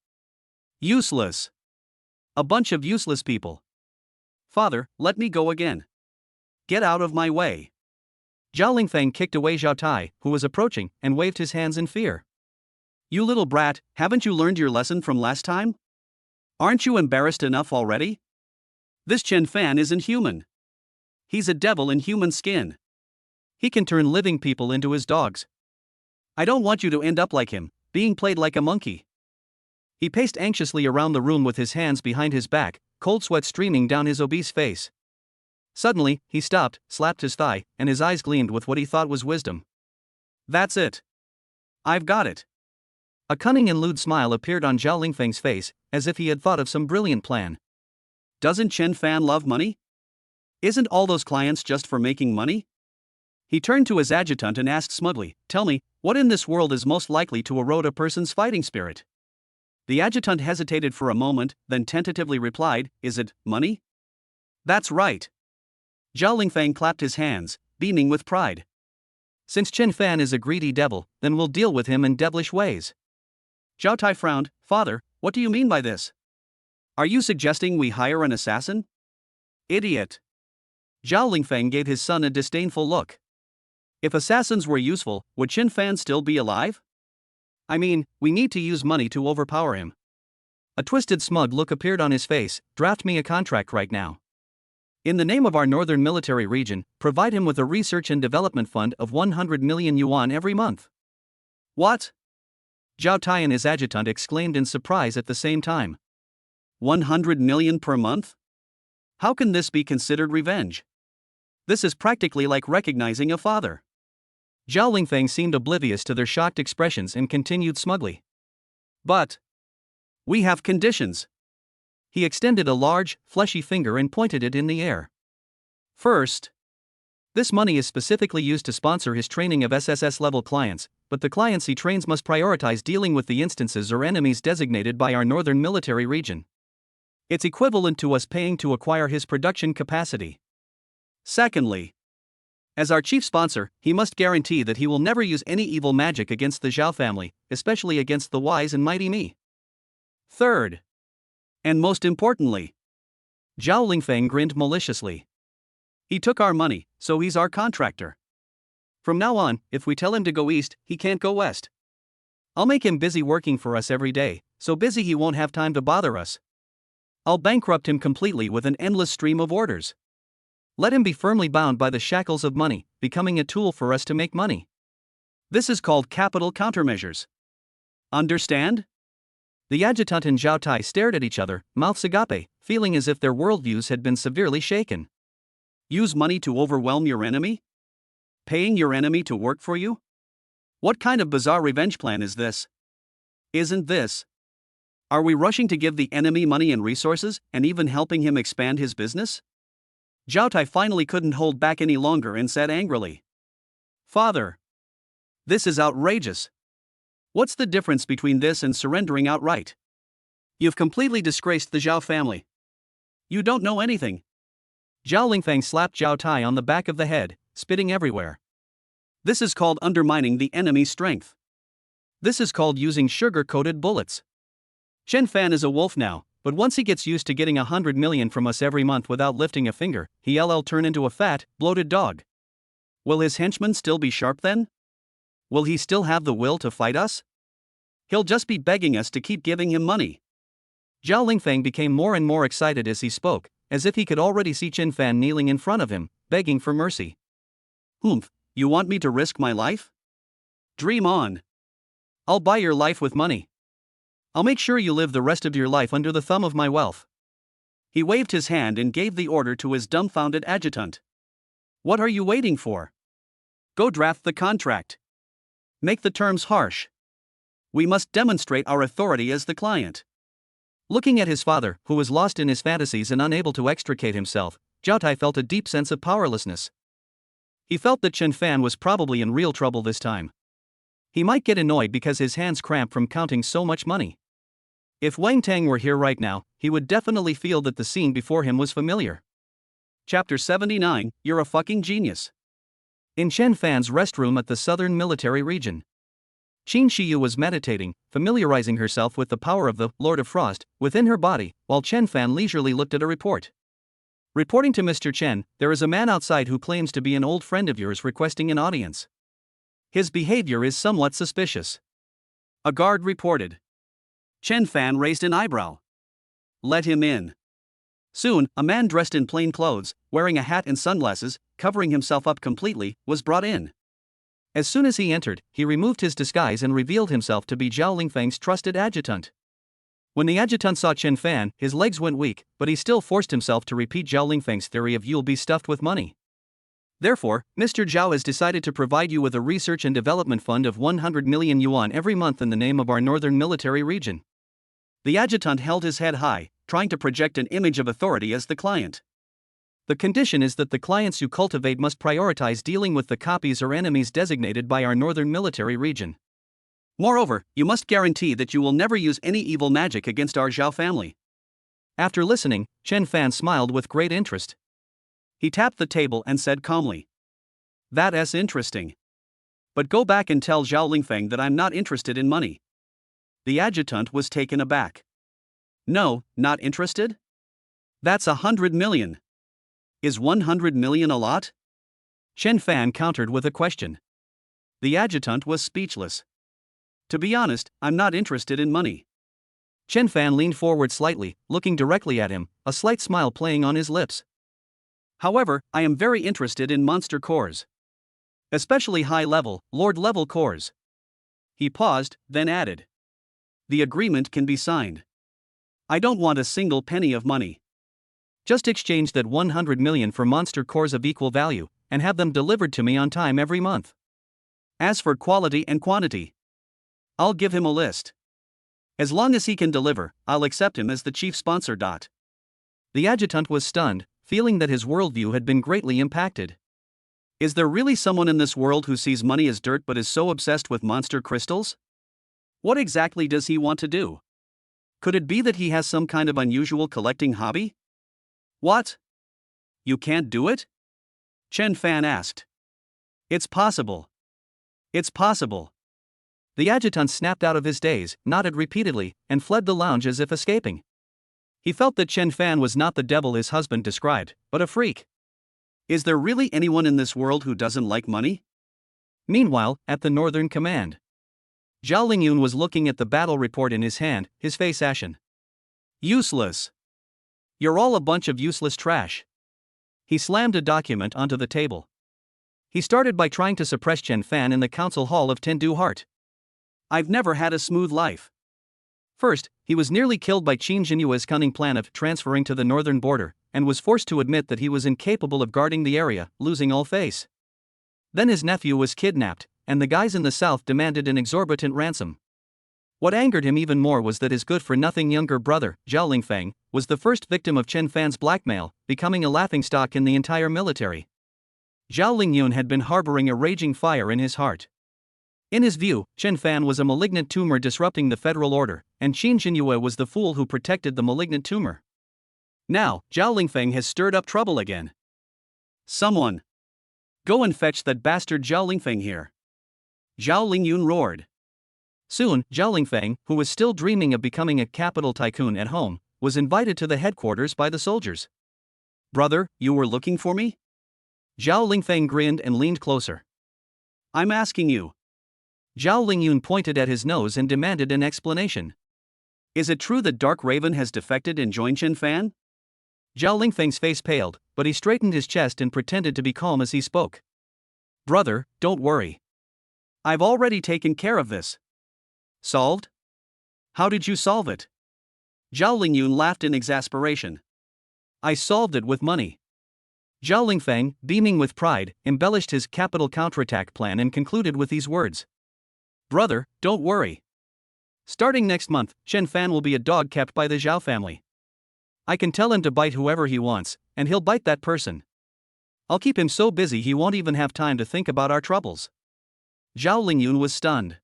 "Useless. A bunch of useless people. Father, let me go again. Get out of my way." Zhao Lingfeng kicked away Zhao Tai, who was approaching, and waved his hands in fear. "You little brat, haven't you learned your lesson from last time? Aren't you embarrassed enough already? This Qin Fan isn't human. He's a devil in human skin. He can turn living people into his dogs. I don't want you to end up like him, being played like a monkey." He paced anxiously around the room with his hands behind his back, cold sweat streaming down his obese face. Suddenly, he stopped, slapped his thigh, and his eyes gleamed with what he thought was wisdom. "That's it. I've got it." A cunning and lewd smile appeared on Zhao Lingfeng's face, as if he had thought of some brilliant plan. "Doesn't Qin Fan love money? Isn't all those clients just for making money?" He turned to his adjutant and asked smugly, "Tell me, what in this world is most likely to erode a person's fighting spirit?" The adjutant hesitated for a moment, then tentatively replied, "Is it money?" "That's right." Zhao Lingfeng clapped his hands, beaming with pride. "Since Qin Fan is a greedy devil, then we'll deal with him in devilish ways." Zhao Tai frowned. "Father, what do you mean by this? Are you suggesting we hire an assassin?" "Idiot." Zhao Lingfeng gave his son a disdainful look. "If assassins were useful, would Qin Fan still be alive? I mean, we need to use money to overpower him." A twisted smug look appeared on his face. "Draft me a contract right now. In the name of our Northern Military Region, provide him with a research and development fund of 100 million yuan every month." "What?" Zhao Tai and his adjutant exclaimed in surprise at the same time. 100 million per month? How can this be considered revenge? This is practically like recognizing a father. Zhao Lingfeng seemed oblivious to their shocked expressions and continued smugly. "But we have conditions." He extended a large, fleshy finger and pointed it in the air. "First, this money is specifically used to sponsor his training of SSS-level clients, but the clients he trains must prioritize dealing with the instances or enemies designated by our Northern Military Region. It's equivalent to us paying to acquire his production capacity. Secondly, as our chief sponsor, he must guarantee that he will never use any evil magic against the Zhao family, especially against the wise and mighty me. Third, and most importantly, Zhao Lingfeng grinned maliciously. He took our money, so he's our contractor. From now on, if we tell him to go east, he can't go west. I'll make him busy working for us every day, so busy he won't have time to bother us. I'll bankrupt him completely with an endless stream of orders. Let him be firmly bound by the shackles of money, becoming a tool for us to make money. This is called capital countermeasures. Understand? The adjutant and Zhao Tai stared at each other, mouths agape, feeling as if their worldviews had been severely shaken. Use money to overwhelm your enemy? Paying your enemy to work for you? What kind of bizarre revenge plan is this? Isn't this? Are we rushing to give the enemy money and resources, and even helping him expand his business? Zhao Tai finally couldn't hold back any longer and said angrily, "Father, this is outrageous. What's the difference between this and surrendering outright? You've completely disgraced the Zhao family. You don't know anything." Zhao Lingfeng slapped Zhao Tai on the back of the head, spitting everywhere. This is called undermining the enemy's strength. This is called using sugar-coated bullets. Chen Fan is a wolf now, but once he gets used to getting 100 million from us every month without lifting a finger, he'll turn into a fat, bloated dog. Will his henchmen still be sharp then? Will he still have the will to fight us? He'll just be begging us to keep giving him money. Zhao Lingfeng became more and more excited as he spoke, as if he could already see Chen Fan kneeling in front of him, begging for mercy. "Humph, you want me to risk my life? Dream on. I'll buy your life with money. I'll make sure you live the rest of your life under the thumb of my wealth." He waved his hand and gave the order to his dumbfounded adjutant. "What are you waiting for? Go draft the contract. Make the terms harsh. We must demonstrate our authority as the client." Looking at his father, who was lost in his fantasies and unable to extricate himself, Zhao Tai felt a deep sense of powerlessness. He felt that Chen Fan was probably in real trouble this time. He might get annoyed because his hands cramp from counting so much money. If Wang Tang were here right now, he would definitely feel that the scene before him was familiar. Chapter 79, You're a fucking genius. In Chen Fan's restroom at the Southern Military Region. Qin Shiyu was meditating, familiarizing herself with the power of the Lord of Frost within her body, while Chen Fan leisurely looked at a report. Reporting to Mr. Chen, there is a man outside who claims to be an old friend of yours requesting an audience. His behavior is somewhat suspicious. A guard reported. Chen Fan raised an eyebrow. Let him in. Soon, a man dressed in plain clothes, wearing a hat and sunglasses, covering himself up completely, was brought in. As soon as he entered, he removed his disguise and revealed himself to be Zhao Lingfeng's trusted adjutant. When the adjutant saw Chen Fan, his legs went weak, but he still forced himself to repeat Zhao Lingfeng's theory of you'll be stuffed with money. Therefore, Mr. Zhao has decided to provide you with a research and development fund of 100 million yuan every month in the name of our northern military region. The adjutant held his head high, trying to project an image of authority as the client. The condition is that the clients you cultivate must prioritize dealing with the copies or enemies designated by our northern military region. Moreover, you must guarantee that you will never use any evil magic against our Zhao family. After listening, Chen Fan smiled with great interest. He tapped the table and said calmly, "That's interesting. But go back and tell Zhao Lingfeng that I'm not interested in money." The adjutant was taken aback. "No, not interested? That's 100 million. Is 100 million a lot?" Chen Fan countered with a question. The adjutant was speechless. "To be honest, I'm not interested in money." Chen Fan leaned forward slightly, looking directly at him, a slight smile playing on his lips. "However, I am very interested in monster cores. Especially high-level, lord-level cores." He paused, then added. "The agreement can be signed. I don't want a single penny of money. Just exchange that 100 million for monster cores of equal value, and have them delivered to me on time every month. As for quality and quantity, I'll give him a list. As long as he can deliver, I'll accept him as the chief sponsor. The adjutant was stunned, feeling that his worldview had been greatly impacted. Is there really someone in this world who sees money as dirt but is so obsessed with monster crystals? What exactly does he want to do? Could it be that he has some kind of unusual collecting hobby? What? You can't do it? Chen Fan asked. It's possible. It's possible. The adjutant snapped out of his daze, nodded repeatedly, and fled the lounge as if escaping. He felt that Chen Fan was not the devil his husband described, but a freak. Is there really anyone in this world who doesn't like money? Meanwhile, at the Northern Command, Zhao Lingyun was looking at the battle report in his hand, his face ashen. Useless. You're all a bunch of useless trash. He slammed a document onto the table. He started by trying to suppress Chen Fan in the council hall of Tendu Heart. I've never had a smooth life. First, he was nearly killed by Qin Jinyue's cunning plan of transferring to the northern border, and was forced to admit that he was incapable of guarding the area, losing all face. Then his nephew was kidnapped, and the guys in the south demanded an exorbitant ransom. What angered him even more was that his good-for-nothing younger brother, Zhao Lingfeng, was the first victim of Chen Fan's blackmail, becoming a laughingstock in the entire military. Zhao Lingyun had been harboring a raging fire in his heart. In his view, Chen Fan was a malignant tumor disrupting the federal order, and Qin Jinyue was the fool who protected the malignant tumor. Now, Zhao Lingfeng has stirred up trouble again. Someone! Go and fetch that bastard Zhao Lingfeng here. Zhao Lingyun roared. Soon, Zhao Lingfeng, who was still dreaming of becoming a capital tycoon at home, was invited to the headquarters by the soldiers. Brother, you were looking for me? Zhao Lingfeng grinned and leaned closer. I'm asking you. Zhao Lingyun pointed at his nose and demanded an explanation. Is it true that Dark Raven has defected and joined Chen Fan? Zhao Lingfeng's face paled, but he straightened his chest and pretended to be calm as he spoke. Brother, don't worry. I've already taken care of this. Solved? How did you solve it? Zhao Lingyun laughed in exasperation. I solved it with money. Zhao Lingfeng, beaming with pride, embellished his capital counterattack plan and concluded with these words. Brother, don't worry. Starting next month, Chen Fan will be a dog kept by the Zhao family. I can tell him to bite whoever he wants, and he'll bite that person. I'll keep him so busy he won't even have time to think about our troubles. Zhao Lingyun was stunned.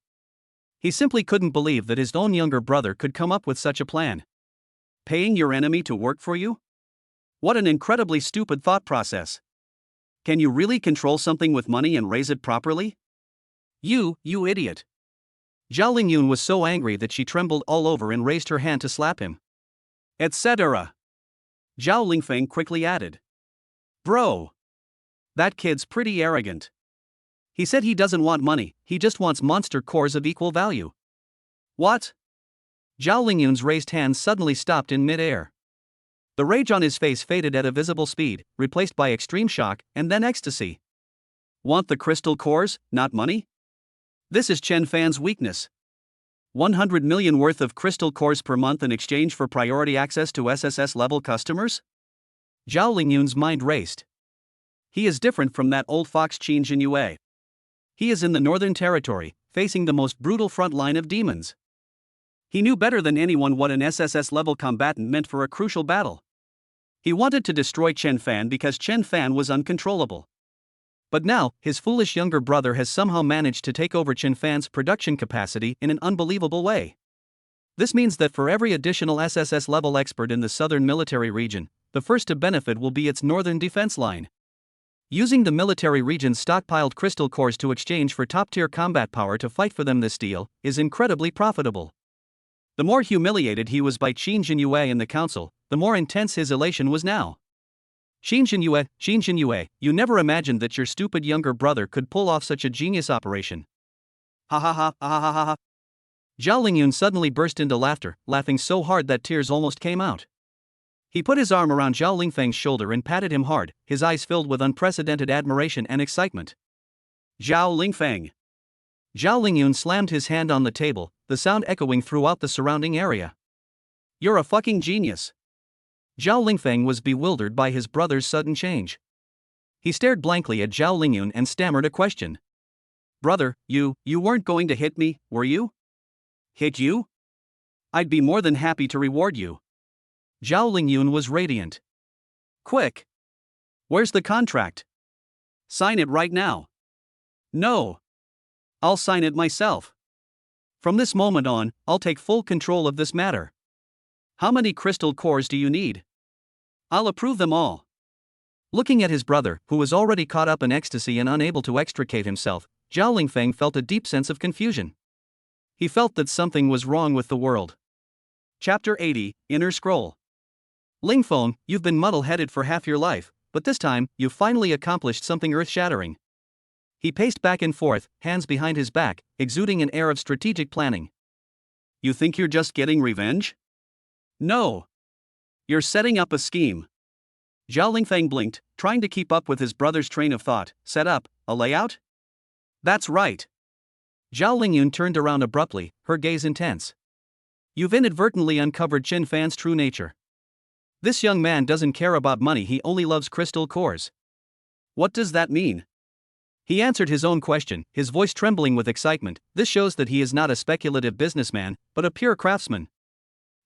He simply couldn't believe that his own younger brother could come up with such a plan. Paying your enemy to work for you? What an incredibly stupid thought process. Can you really control something with money and raise it properly? You idiot. Zhao Lingyun was so angry that she trembled all over and raised her hand to slap him. Etc. Zhao Lingfeng quickly added. Bro. That kid's pretty arrogant. He said he doesn't want money, he just wants monster cores of equal value. What? Zhao Lingyun's raised hand suddenly stopped in mid-air. The rage on his face faded at a visible speed, replaced by extreme shock, and then ecstasy. Want the crystal cores, not money? This is Chen Fan's weakness. 100 million worth of crystal cores per month in exchange for priority access to SSS-level customers? Zhao Lingyun's mind raced. He is different from that old fox Qin Jinyue. He is in the Northern Territory, facing the most brutal front line of demons. He knew better than anyone what an SSS-level combatant meant for a crucial battle. He wanted to destroy Chen Fan because Chen Fan was uncontrollable. But now, his foolish younger brother has somehow managed to take over Chen Fan's production capacity in an unbelievable way. This means that for every additional SSS-level expert in the southern military region, the first to benefit will be its northern defense line. Using the military region's stockpiled crystal cores to exchange for top-tier combat power to fight for them, this deal is incredibly profitable. The more humiliated he was by Qin Jinyue in the council, the more intense his elation was now. Qin Jinyue, you never imagined that your stupid younger brother could pull off such a genius operation. Ha ha ha ha ha ha ha. Zhao Lingyun suddenly burst into laughter, laughing so hard that tears almost came out. He put his arm around Zhao Lingfeng's shoulder and patted him hard, his eyes filled with unprecedented admiration and excitement. Zhao Lingfeng. Zhao Lingyun slammed his hand on the table, the sound echoing throughout the surrounding area. You're a fucking genius. Zhao Lingfeng was bewildered by his brother's sudden change. He stared blankly at Zhao Lingyun and stammered a question. Brother, you weren't going to hit me, were you? Hit you? I'd be more than happy to reward you. Zhao Lingyun was radiant. Quick! Where's the contract? Sign it right now. No. I'll sign it myself. From this moment on, I'll take full control of this matter. How many crystal cores do you need? I'll approve them all. Looking at his brother, who was already caught up in ecstasy and unable to extricate himself, Zhao Lingfeng felt a deep sense of confusion. He felt that something was wrong with the world. Chapter 80, Inner Scroll. Lingfeng, you've been muddle-headed for half your life, but this time, you've finally accomplished something earth-shattering. He paced back and forth, hands behind his back, exuding an air of strategic planning. You think you're just getting revenge? No. You're setting up a scheme. Zhao Lingfeng blinked, trying to keep up with his brother's train of thought. Set up a layout? That's right. Zhao Lingyun turned around abruptly, her gaze intense. You've inadvertently uncovered Qin Fan's true nature. This young man doesn't care about money, he only loves crystal cores. What does that mean? He answered his own question, his voice trembling with excitement. This shows that he is not a speculative businessman, but a pure craftsman.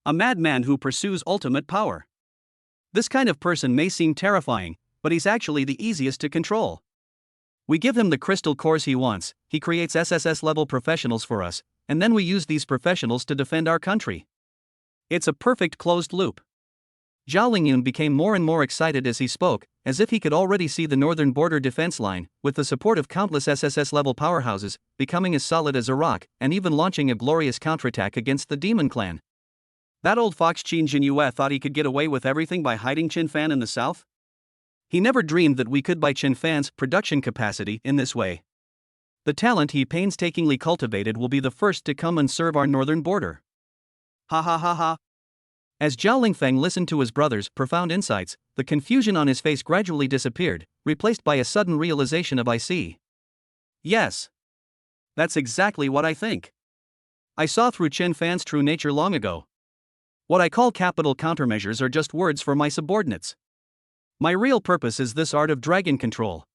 A madman who pursues ultimate power. This kind of person may seem terrifying, but he's actually the easiest to control. We give him the crystal cores he wants, he creates SSS-level professionals for us, and then we use these professionals to defend our country. It's a perfect closed loop. Zhao Lingyun became more and more excited as he spoke, as if he could already see the northern border defense line, with the support of countless SSS-level powerhouses, becoming as solid as a rock, and even launching a glorious counterattack against the Demon Clan. That old fox Qin Jinyue thought he could get away with everything by hiding Qin Fan in the south? He never dreamed that we could buy Qin Fan's production capacity in this way. The talent he painstakingly cultivated will be the first to come and serve our northern border. Ha ha ha ha. As Zhao Lingfeng listened to his brother's profound insights, the confusion on his face gradually disappeared, replaced by a sudden realization of I see. Yes. That's exactly what I think. I saw through Qin Fan's true nature long ago. What I call capital countermeasures are just words for my subordinates. My real purpose is this art of dragon control.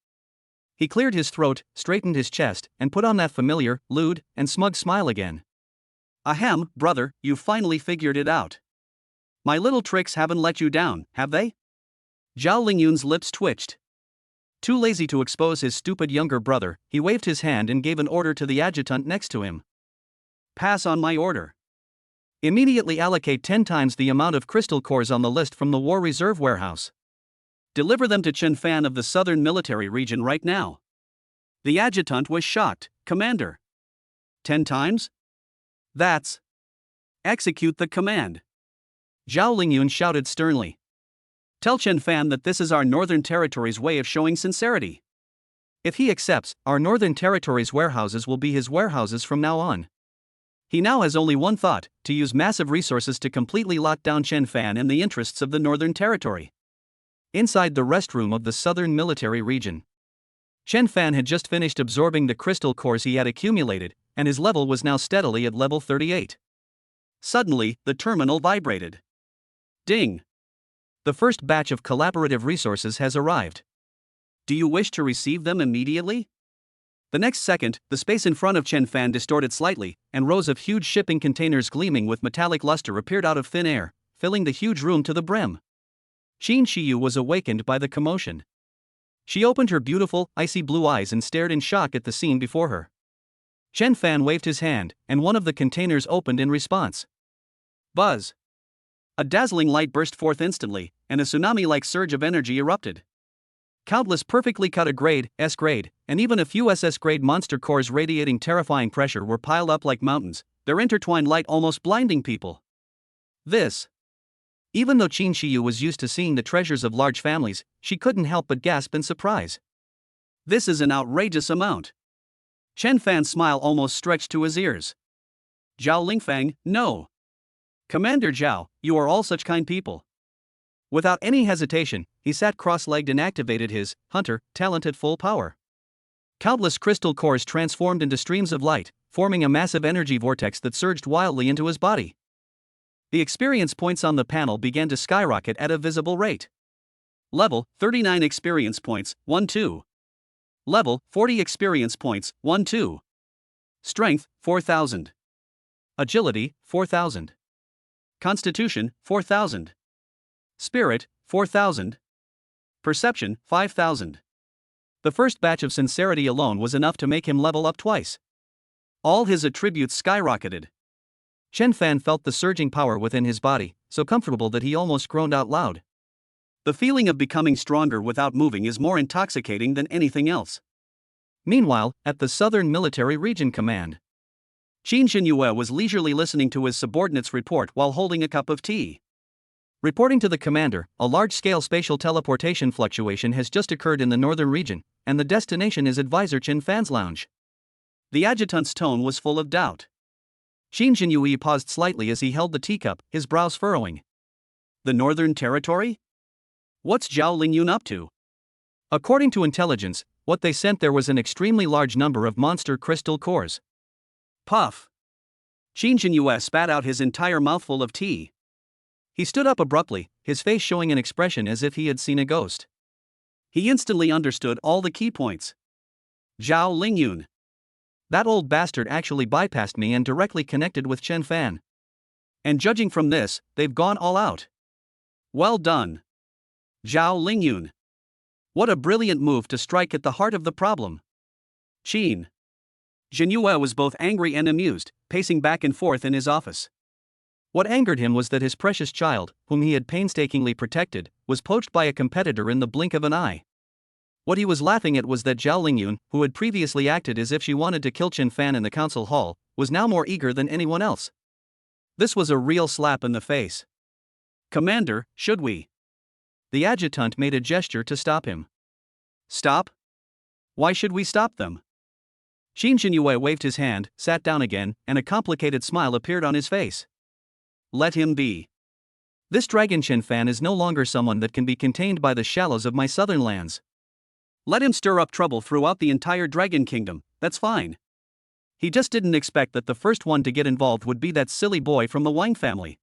He cleared his throat, straightened his chest, and put on that familiar, lewd, and smug smile again. Ahem, brother, you finally figured it out. My little tricks haven't let you down, have they? Zhao Lingyun's lips twitched. Too lazy to expose his stupid younger brother, he waved his hand and gave an order to the adjutant next to him. Pass on my order. Immediately allocate 10 times the amount of crystal cores on the list from the War Reserve warehouse. Deliver them to Qin Fan of the Southern Military Region right now. The adjutant was shocked. Commander. 10 times? That's. Execute the command. Zhao Lingyun shouted sternly. Tell Qin Fan that this is our Northern Territory's way of showing sincerity. If he accepts, our Northern Territory's warehouses will be his warehouses from now on. He now has only one thought, to use massive resources to completely lock down Qin Fan in the interests of the Northern Territory. Inside the restroom of the Southern Military Region, Qin Fan had just finished absorbing the crystal cores he had accumulated, and his level was now steadily at level 38. Suddenly, the terminal vibrated. Ding! The first batch of collaborative resources has arrived. Do you wish to receive them immediately? The next second, the space in front of Qin Fan distorted slightly, and rows of huge shipping containers gleaming with metallic luster appeared out of thin air, filling the huge room to the brim. Qin Shiyu was awakened by the commotion. She opened her beautiful, icy blue eyes and stared in shock at the scene before her. Qin Fan waved his hand, and one of the containers opened in response. Buzz! A dazzling light burst forth instantly, and a tsunami-like surge of energy erupted. Countless perfectly cut grade, S-grade, and even a few SS-grade monster cores radiating terrifying pressure were piled up like mountains, their intertwined light almost blinding people. This. Even though Qin Shiyu was used to seeing the treasures of large families, she couldn't help but gasp in surprise. This is an outrageous amount. Qin Fan's smile almost stretched to his ears. Zhao Lingfeng, no. Commander Zhao, you are all such kind people. Without any hesitation, he sat cross-legged and activated his hunter talent at full power. Countless crystal cores transformed into streams of light, forming a massive energy vortex that surged wildly into his body. The experience points on the panel began to skyrocket at a visible rate. Level 39 experience points, 1-2. Level 40 experience points, 1-2. Strength 4,000. Agility 4,000. Constitution 4,000. Spirit 4,000. Perception 5,000. The first batch of sincerity alone was enough to make him level up twice. All his attributes skyrocketed. Qin Fan felt the surging power within his body, so comfortable that he almost groaned out loud. The feeling of becoming stronger without moving is more intoxicating than anything else. Meanwhile, at the Southern Military Region Command, Qin Xinyue was leisurely listening to his subordinate's report while holding a cup of tea. Reporting to the commander, a large-scale spatial teleportation fluctuation has just occurred in the northern region, and the destination is Advisor Qin Fan's lounge. The adjutant's tone was full of doubt. Qin Xinyue paused slightly as he held the teacup, his brows furrowing. The Northern Territory? What's Zhao Lingyun up to? According to intelligence, what they sent there was an extremely large number of monster crystal cores. Puff. Qin Xinyue spat out his entire mouthful of tea. He stood up abruptly, his face showing an expression as if he had seen a ghost. He instantly understood all the key points. Zhao Lingyun. That old bastard actually bypassed me and directly connected with Chen Fan. And judging from this, they've gone all out. Well done, Zhao Lingyun. What a brilliant move to strike at the heart of the problem. Qin Xinyue was both angry and amused, pacing back and forth in his office. What angered him was that his precious child, whom he had painstakingly protected, was poached by a competitor in the blink of an eye. What he was laughing at was that Zhao Lingyun, who had previously acted as if she wanted to kill Chen Fan in the council hall, was now more eager than anyone else. This was a real slap in the face. Commander, should we? The adjutant made a gesture to stop him. Stop? Why should we stop them? Qin Xinyue waved his hand, sat down again, and a complicated smile appeared on his face. Let him be. This dragon Chen Fan is no longer someone that can be contained by the shallows of my southern lands. Let him stir up trouble throughout the entire Dragon Kingdom, that's fine. He just didn't expect that the first one to get involved would be that silly boy from the Wang family.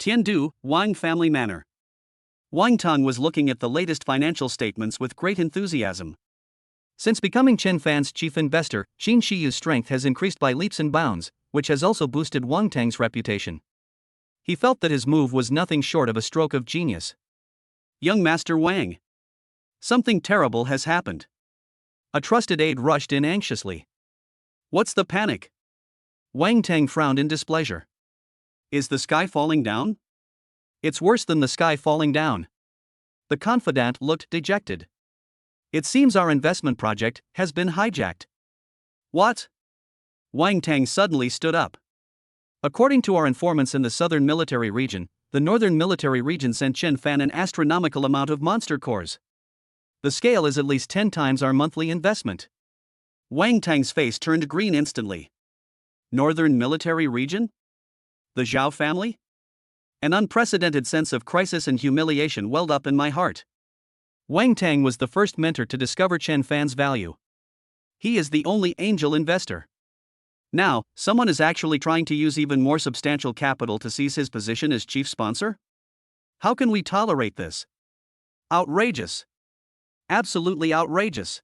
Tiandu, Wang family manor. Wang Tong was looking at the latest financial statements with great enthusiasm. Since becoming Chen Fan's chief investor, Qin Shiyu's strength has increased by leaps and bounds, which has also boosted Wang Tang's reputation. He felt that his move was nothing short of a stroke of genius. Young Master Wang. Something terrible has happened. A trusted aide rushed in anxiously. What's the panic? Wang Tang frowned in displeasure. Is the sky falling down? It's worse than the sky falling down. The confidant looked dejected. It seems our investment project has been hijacked. What? Wang Tang suddenly stood up. According to our informants in the Southern Military Region, the Northern Military Region sent Chen Fan an astronomical amount of monster cores. The scale is at least 10 times our monthly investment. Wang Tang's face turned green instantly. Northern Military Region? The Zhao family? An unprecedented sense of crisis and humiliation welled up in my heart. Wang Tang was the first mentor to discover Chen Fan's value. He is the only angel investor. Now, someone is actually trying to use even more substantial capital to seize his position as chief sponsor? How can we tolerate this? Outrageous. Absolutely outrageous.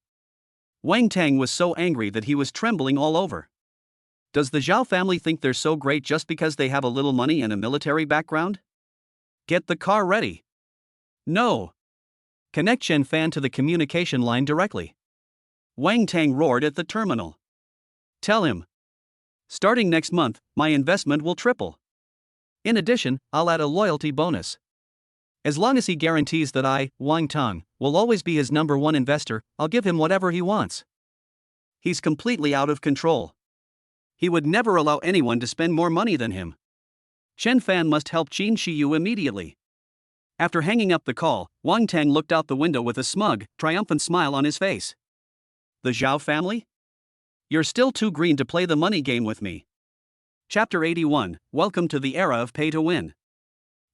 Wang Tang was so angry that he was trembling all over. Does the Zhao family think they're so great just because they have a little money and a military background? Get the car ready. No. Connect Chen Fan to the communication line directly. Wang Tang roared at the terminal. Tell him. Starting next month, my investment will triple. In addition, I'll add a loyalty bonus. As long as he guarantees that I, Wang Tang, will always be his number one investor, I'll give him whatever he wants. He's completely out of control. He would never allow anyone to spend more money than him. Chen Fan must help Qin Shiyu immediately. After hanging up the call, Wang Tang looked out the window with a smug, triumphant smile on his face. The Zhao family? You're still too green to play the money game with me. Chapter 81, Welcome to the Era of Pay to Win.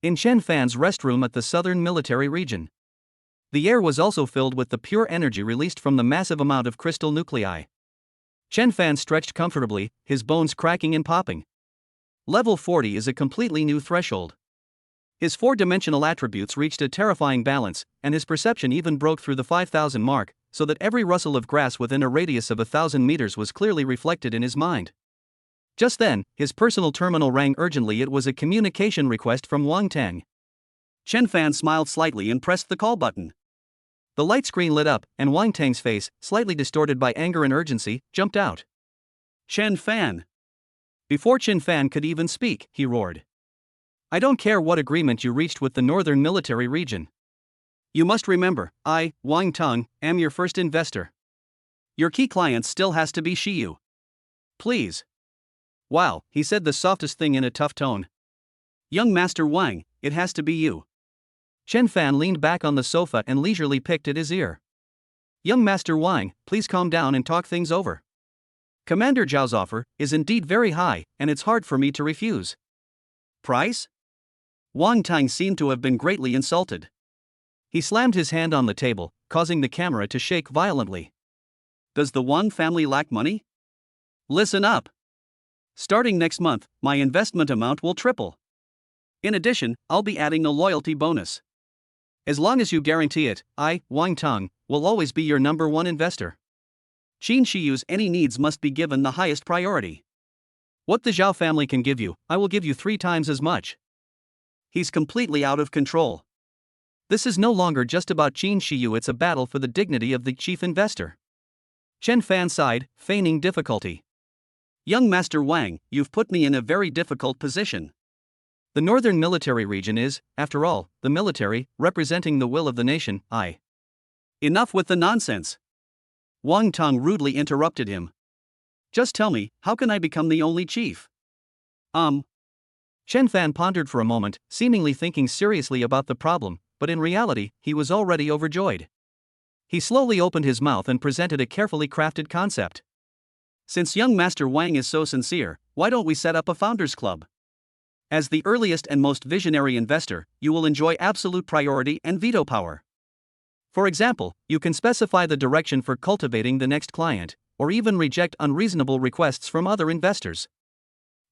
In Chen Fan's restroom at the Southern Military Region. The air was also filled with the pure energy released from the massive amount of crystal nuclei. Chen Fan stretched comfortably, his bones cracking and popping. Level 40 is a completely new threshold. His four-dimensional attributes reached a terrifying balance, and his perception even broke through the 5,000 mark, so that every rustle of grass within a radius of 1,000 meters was clearly reflected in his mind. Just then, his personal terminal rang urgently. It was a communication request from Wang Tang. Chen Fan smiled slightly and pressed the call button. The light screen lit up, and Wang Tang's face, slightly distorted by anger and urgency, jumped out. Chen Fan! Before Chen Fan could even speak, he roared. I don't care what agreement you reached with the Northern Military Region. You must remember, I, Wang Tong, am your first investor. Your key client still has to be Shiyu. Please. Wow, he said the softest thing in a tough tone. Young Master Wang, it has to be you. Chen Fan leaned back on the sofa and leisurely picked at his ear. Young Master Wang, please calm down and talk things over. Commander Zhao's offer is indeed very high, and it's hard for me to refuse. Price? Wang Tang seemed to have been greatly insulted. He slammed his hand on the table, causing the camera to shake violently. Does the Wang family lack money? Listen up. Starting next month, my investment amount will triple. In addition, I'll be adding a loyalty bonus. As long as you guarantee it, I, Wang Tang, will always be your number one investor. Qin Shiyu's any needs must be given the highest priority. What the Zhao family can give you, I will give you 3 times as much. He's completely out of control. This is no longer just about Qin Shiyu, it's a battle for the dignity of the chief investor. Chen Fan sighed, feigning difficulty. Young Master Wang, you've put me in a very difficult position. The Northern Military Region is, after all, the military, representing the will of the nation, I. Enough with the nonsense. Wang Tong rudely interrupted him. Just tell me, how can I become the only chief? Chen Fan pondered for a moment, seemingly thinking seriously about the problem, but in reality, he was already overjoyed. He slowly opened his mouth and presented a carefully crafted concept. Since young Master Wang is so sincere, why don't we set up a founders club? As the earliest and most visionary investor, you will enjoy absolute priority and veto power. For example, you can specify the direction for cultivating the next client, or even reject unreasonable requests from other investors.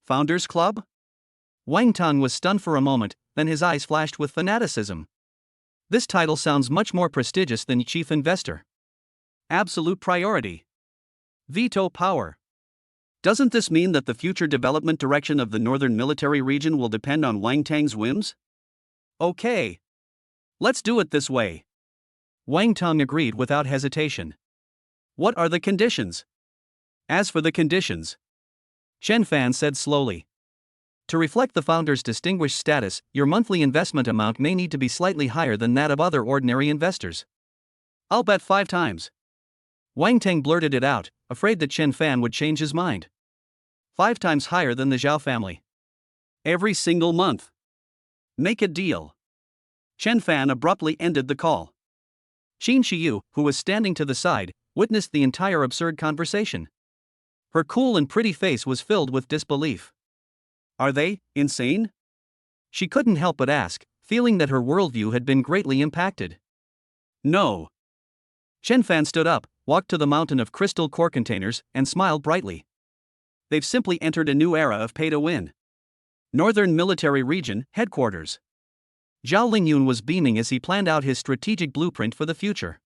Founders Club? Wang Tang was stunned for a moment, then his eyes flashed with fanaticism. This title sounds much more prestigious than chief investor. Absolute priority. Veto power. Doesn't this mean that the future development direction of the Northern Military Region will depend on Wang Tang's whims? Okay. Let's do it this way. Wang Tang agreed without hesitation. What are the conditions? As for the conditions, Chen Fan said slowly. To reflect the founder's distinguished status, your monthly investment amount may need to be slightly higher than that of other ordinary investors. I'll bet 5 times. Wang Tang blurted it out, afraid that Chen Fan would change his mind. 5 times higher than the Zhao family. Every single month. Make a deal. Chen Fan abruptly ended the call. Qin Shiyu, who was standing to the side, witnessed the entire absurd conversation. Her cool and pretty face was filled with disbelief. Are they insane? She couldn't help but ask, feeling that her worldview had been greatly impacted. No. Chen Fan stood up, walked to the mountain of crystal core containers, and smiled brightly. They've simply entered a new era of pay to win. Northern Military Region, Headquarters. Zhao Lingyun was beaming as he planned out his strategic blueprint for the future.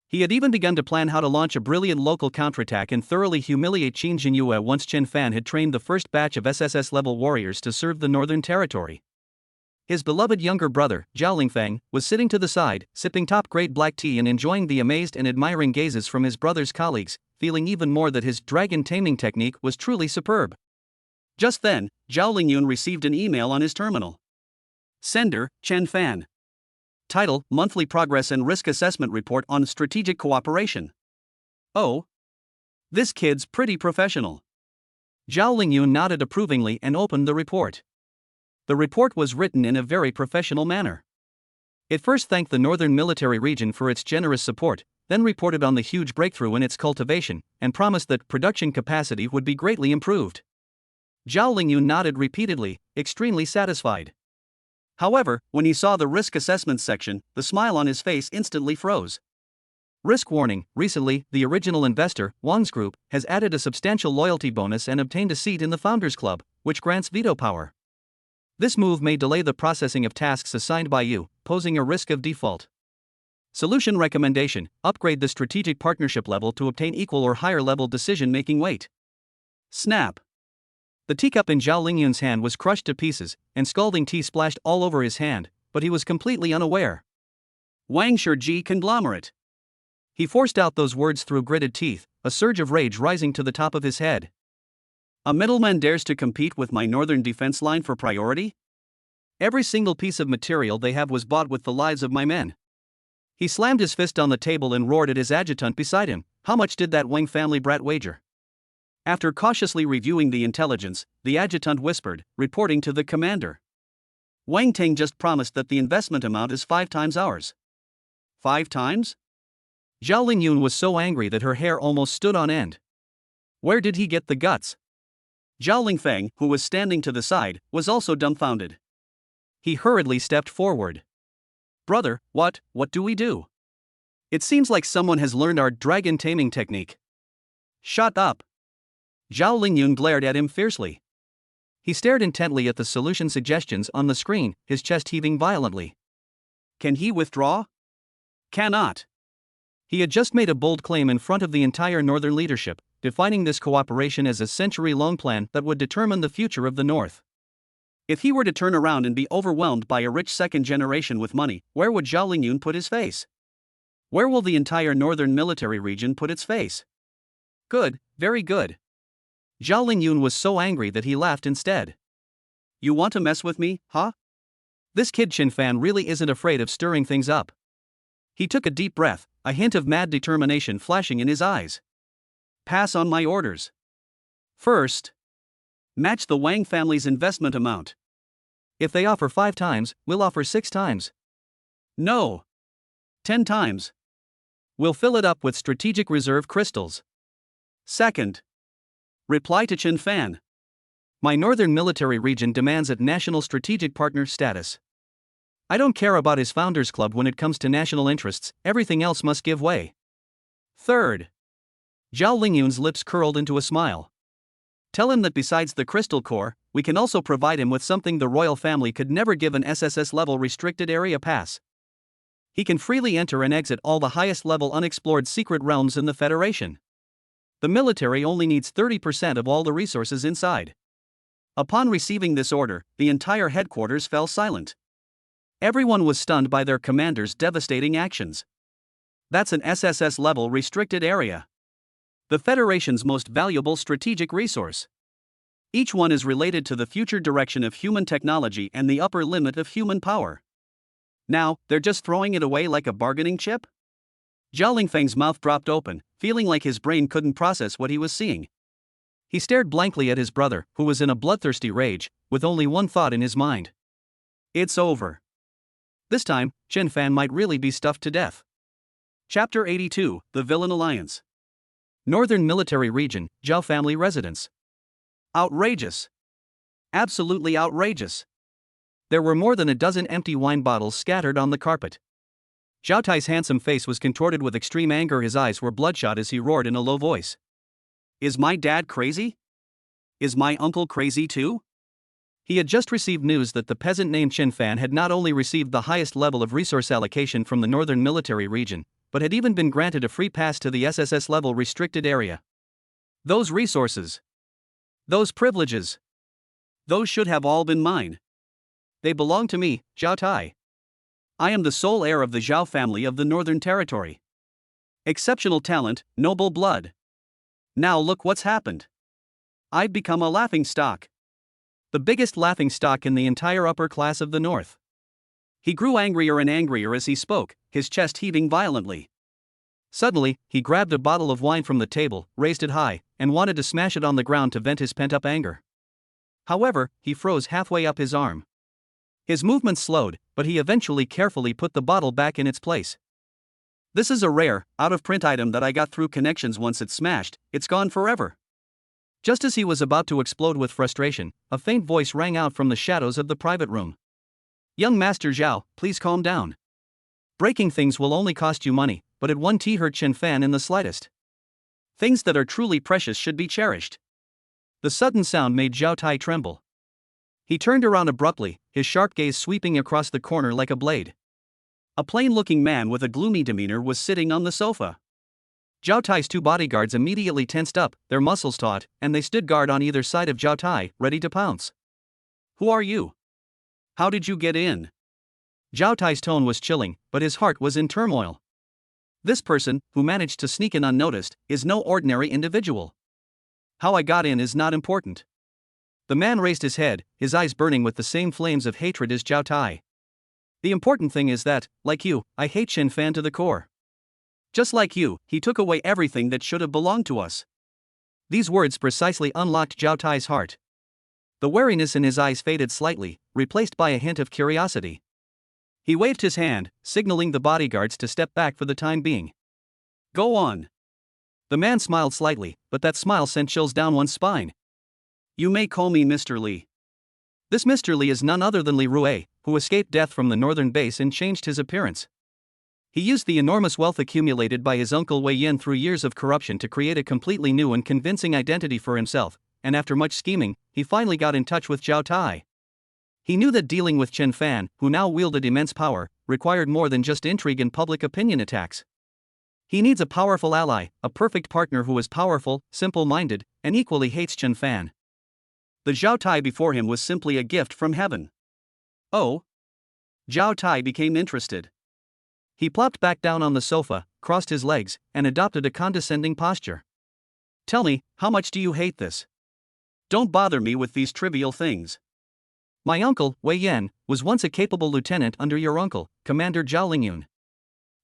He had even begun to plan how to launch a brilliant local counterattack and thoroughly humiliate Qin Jinyue once Chen Fan had trained the first batch of SSS-level warriors to serve the Northern Territory. His beloved younger brother, Zhao Lingfeng, was sitting to the side, sipping top-grade black tea and enjoying the amazed and admiring gazes from his brother's colleagues, feeling even more that his dragon taming technique was truly superb. Just then, Zhao Lingyun received an email on his terminal. Sender, Chen Fan. Title, Monthly Progress and Risk Assessment Report on Strategic Cooperation. Oh. This kid's pretty professional. Zhao Lingyun nodded approvingly and opened the report. The report was written in a very professional manner. It first thanked the Northern Military Region for its generous support, then reported on the huge breakthrough in its cultivation, and promised that production capacity would be greatly improved. Zhao Lingyun nodded repeatedly, extremely satisfied. However, when he saw the risk assessment section, the smile on his face instantly froze. Risk warning: recently, the original investor, Wang's group, has added a substantial loyalty bonus and obtained a seat in the Founders Club, which grants veto power. This move may delay the processing of tasks assigned by you, posing a risk of default. Solution recommendation: upgrade the strategic partnership level to obtain equal or higher level decision-making weight. Snap. The teacup in Zhao Lingyun's hand was crushed to pieces, and scalding tea splashed all over his hand, but he was completely unaware. Wang Shiji conglomerate. He forced out those words through gritted teeth, a surge of rage rising to the top of his head. A middleman dares to compete with my northern defense line for priority? Every single piece of material they have was bought with the lives of my men. He slammed his fist on the table and roared at his adjutant beside him. How much did that Wang family brat wager? After cautiously reviewing the intelligence, the adjutant whispered, reporting to the commander. Wang Ting just promised that the investment amount is 5 times ours. 5 times? Zhao Lingyun was so angry that her hair almost stood on end. Where did he get the guts? Zhao Lingfeng, who was standing to the side, was also dumbfounded. He hurriedly stepped forward. Brother, what do we do? It seems like someone has learned our dragon taming technique. Shut up. Zhao Lingyun glared at him fiercely. He stared intently at the solution suggestions on the screen, his chest heaving violently. Can he withdraw? Cannot. He had just made a bold claim in front of the entire Northern leadership, defining this cooperation as a century-long plan that would determine the future of the North. If he were to turn around and be overwhelmed by a rich second generation with money, where would Zhao Lingyun put his face? Where will the entire Northern military region put its face? Good, very good. Zhao Lingyun was so angry that he laughed instead. You want to mess with me, huh? This kid Qin Fan really isn't afraid of stirring things up. He took a deep breath, a hint of mad determination flashing in his eyes. Pass on my orders. First, match the Wang family's investment amount. If they offer 5 times, we'll offer 6 times. No. 10 times. We'll fill it up with strategic reserve crystals. Second, reply to Qin Fan. My Northern military region demands a national strategic partner status. I don't care about his founders club when it comes to national interests, everything else must give way. Third, Zhao Lingyun's lips curled into a smile. Tell him that besides the crystal core, we can also provide him with something the royal family could never give an SSS-level restricted area pass. He can freely enter and exit all the highest-level unexplored secret realms in the Federation. The military only needs 30% of all the resources inside. Upon receiving this order, the entire headquarters fell silent. Everyone was stunned by their commander's devastating actions. That's an SSS-level restricted area. The Federation's most valuable strategic resource. Each one is related to the future direction of human technology and the upper limit of human power. Now, they're just throwing it away like a bargaining chip? Zhao Lingfeng's mouth dropped open, feeling like his brain couldn't process what he was seeing. He stared blankly at his brother, who was in a bloodthirsty rage, with only one thought in his mind. It's over. This time, Qin Fan might really be stuffed to death. Chapter 82, The Villain Alliance. Northern Military Region, Zhao Family Residence. Outrageous. Absolutely outrageous. There were more than a dozen empty wine bottles scattered on the carpet. Zhao Tai's handsome face was contorted with extreme anger, his eyes were bloodshot as he roared in a low voice. Is my dad crazy? Is my uncle crazy too? He had just received news that the peasant named Qin Fan had not only received the highest level of resource allocation from the Northern Military Region, but had even been granted a free pass to the SSS-level restricted area. Those resources. Those privileges. Those should have all been mine. They belong to me, Zhao Tai. I am the sole heir of the Zhao family of the Northern Territory. Exceptional talent, noble blood. Now look what's happened. I've become a laughingstock. The biggest laughingstock in the entire upper class of the North. He grew angrier and angrier as he spoke, his chest heaving violently. Suddenly, he grabbed a bottle of wine from the table, raised it high, and wanted to smash it on the ground to vent his pent-up anger. However, he froze halfway up his arm. His movements slowed, but he eventually carefully put the bottle back in its place. This is a rare, out-of-print item that I got through connections. Once it's smashed, it's gone forever. Just as he was about to explode with frustration, a faint voice rang out from the shadows of the private room. Young Master Zhao, please calm down. Breaking things will only cost you money, but it won't hurt Qin Fan in the slightest. Things that are truly precious should be cherished. The sudden sound made Zhao Tai tremble. He turned around abruptly, his sharp gaze sweeping across the corner like a blade. A plain-looking man with a gloomy demeanor was sitting on the sofa. Zhao Tai's 2 bodyguards immediately tensed up, their muscles taut, and they stood guard on either side of Zhao Tai, ready to pounce. Who are you? How did you get in? Zhao Tai's tone was chilling, but his heart was in turmoil. This person, who managed to sneak in unnoticed, is no ordinary individual. How I got in is not important. The man raised his head, his eyes burning with the same flames of hatred as Zhao Tai. The important thing is that, like you, I hate Chen Fan to the core. Just like you, he took away everything that should have belonged to us. These words precisely unlocked Zhao Tai's heart. The wariness in his eyes faded slightly, replaced by a hint of curiosity. He waved his hand, signaling the bodyguards to step back for the time being. Go on. The man smiled slightly, but that smile sent chills down one's spine. You may call me Mr. Li. This Mr. Li is none other than Li Rue, who escaped death from the northern base and changed his appearance. He used the enormous wealth accumulated by his uncle Wei Yan through years of corruption to create a completely new and convincing identity for himself, and after much scheming, he finally got in touch with Zhao Tai. He knew that dealing with Chen Fan, who now wielded immense power, required more than just intrigue and public opinion attacks. He needs a powerful ally, a perfect partner who is powerful, simple-minded, and equally hates Chen Fan. The Zhao Tai before him was simply a gift from heaven. Oh? Zhao Tai became interested. He plopped back down on the sofa, crossed his legs, and adopted a condescending posture. Tell me, how much do you hate this? Don't bother me with these trivial things. My uncle, Wei Yan, was once a capable lieutenant under your uncle, Commander Zhao Lingyun.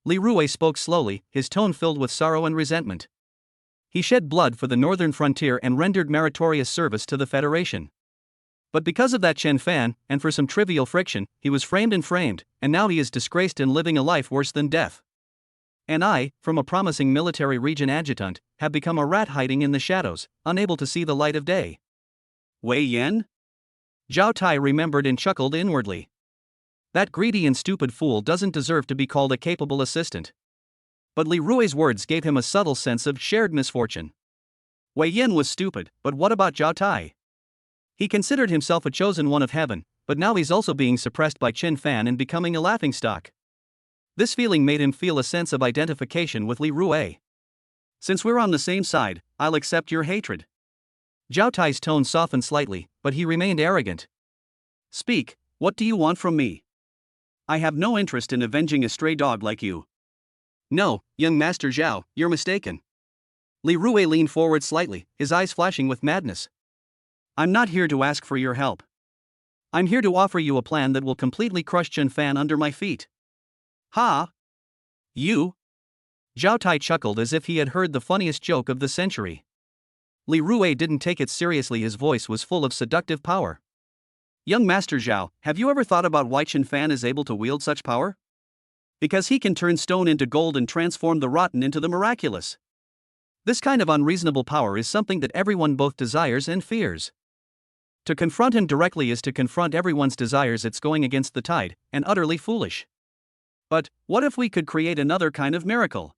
Li Rue spoke slowly, his tone filled with sorrow and resentment. He shed blood for the northern frontier and rendered meritorious service to the Federation. But because of that Chen Fan, and for some trivial friction, he was framed, and now he is disgraced and living a life worse than death. And I, from a promising military region adjutant, have become a rat hiding in the shadows, unable to see the light of day. Wei Yan? Zhao Tai remembered and chuckled inwardly. That greedy and stupid fool doesn't deserve to be called a capable assistant. But Li Rue's words gave him a subtle sense of shared misfortune. Wei Yan was stupid, but what about Zhao Tai? He considered himself a chosen one of heaven, but now he's also being suppressed by Chen Fan and becoming a laughingstock. This feeling made him feel a sense of identification with Li Rue. Since we're on the same side, I'll accept your hatred. Zhao Tai's tone softened slightly, but he remained arrogant. Speak, what do you want from me? I have no interest in avenging a stray dog like you. No, young Master Zhao, you're mistaken. Li Rue leaned forward slightly, his eyes flashing with madness. I'm not here to ask for your help. I'm here to offer you a plan that will completely crush Chen Fan under my feet. Ha! You? Zhao Tai chuckled as if he had heard the funniest joke of the century. Li Rue didn't take it seriously, his voice was full of seductive power. Young Master Zhao, have you ever thought about why Chen Fan is able to wield such power? Because he can turn stone into gold and transform the rotten into the miraculous. This kind of unreasonable power is something that everyone both desires and fears. To confront him directly is to confront everyone's desires. It's going against the tide, and utterly foolish. But, what if we could create another kind of miracle?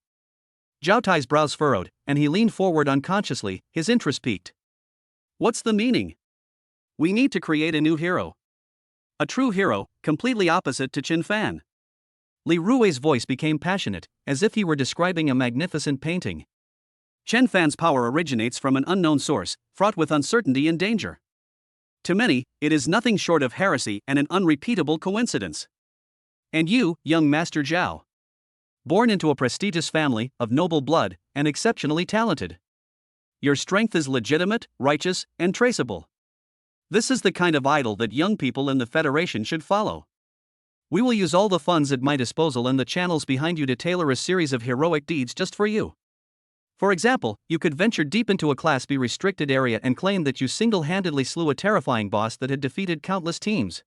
Zhao Tai's brows furrowed, and he leaned forward unconsciously, his interest piqued. What's the meaning? We need to create a new hero. A true hero, completely opposite to Chen Fan. Li Rue's voice became passionate, as if he were describing a magnificent painting. Chen Fan's power originates from an unknown source, fraught with uncertainty and danger. To many, it is nothing short of heresy and an unrepeatable coincidence. And you, young Master Zhao. Born into a prestigious family, of noble blood, and exceptionally talented. Your strength is legitimate, righteous, and traceable. This is the kind of idol that young people in the Federation should follow. We will use all the funds at my disposal and the channels behind you to tailor a series of heroic deeds just for you. For example, you could venture deep into a Class B restricted area and claim that you single-handedly slew a terrifying boss that had defeated countless teams.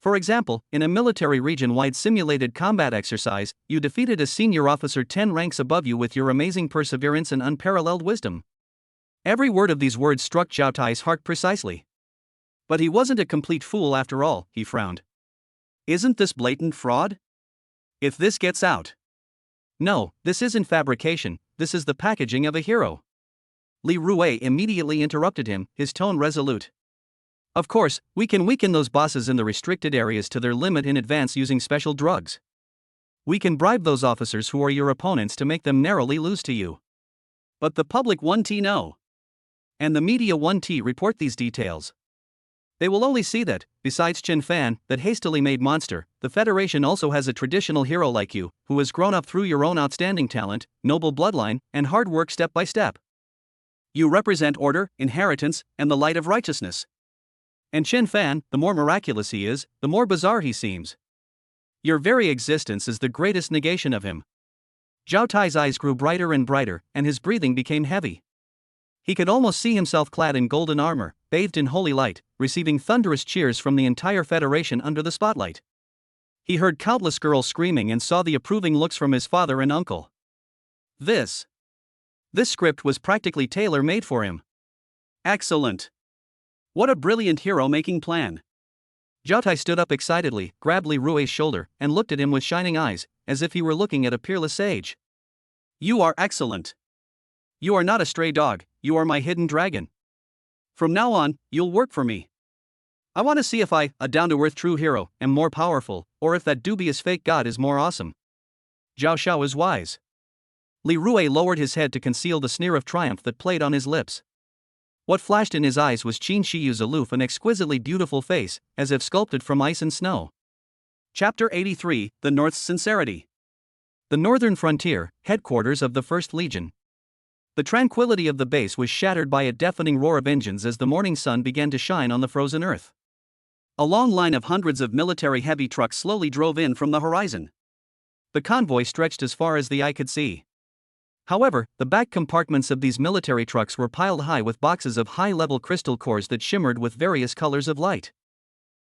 For example, in a military region-wide simulated combat exercise, you defeated a senior officer 10 ranks above you with your amazing perseverance and unparalleled wisdom. Every word of these words struck Zhao Tai's heart precisely. But he wasn't a complete fool after all, he frowned. Isn't this blatant fraud? If this gets out. No, this isn't fabrication, this is the packaging of a hero. Li Rue immediately interrupted him, his tone resolute. Of course, we can weaken those bosses in the restricted areas to their limit in advance using special drugs. We can bribe those officers who are your opponents to make them narrowly lose to you. But the public won't know. And the media won't report these details. They will only see that, besides Chen Fan, that hastily made monster, the Federation also has a traditional hero like you, who has grown up through your own outstanding talent, noble bloodline, and hard work step by step. You represent order, inheritance, and the light of righteousness. And Chen Fan, the more miraculous he is, the more bizarre he seems. Your very existence is the greatest negation of him. Zhao Tai's eyes grew brighter and brighter, and his breathing became heavy. He could almost see himself clad in golden armor, bathed in holy light, receiving thunderous cheers from the entire Federation under the spotlight. He heard countless girls screaming and saw the approving looks from his father and uncle. This script was practically tailor-made for him. Excellent. What a brilliant hero-making plan. Zhao Tai stood up excitedly, grabbed Li Rui's shoulder, and looked at him with shining eyes, as if he were looking at a peerless sage. You are excellent. You are not a stray dog, you are my hidden dragon. From now on, you'll work for me. I want to see if I, a down-to-earth true hero, am more powerful, or if that dubious fake god is more awesome. Zhao Xiao is wise. Li Rui lowered his head to conceal the sneer of triumph that played on his lips. What flashed in his eyes was Qin Shiyu's aloof and exquisitely beautiful face, as if sculpted from ice and snow. Chapter 83, The North's Sincerity. The northern frontier, headquarters of the 1st Legion. The tranquility of the base was shattered by a deafening roar of engines as the morning sun began to shine on the frozen earth. A long line of hundreds of military heavy trucks slowly drove in from the horizon. The convoy stretched as far as the eye could see. However, the back compartments of these military trucks were piled high with boxes of high-level crystal cores that shimmered with various colors of light.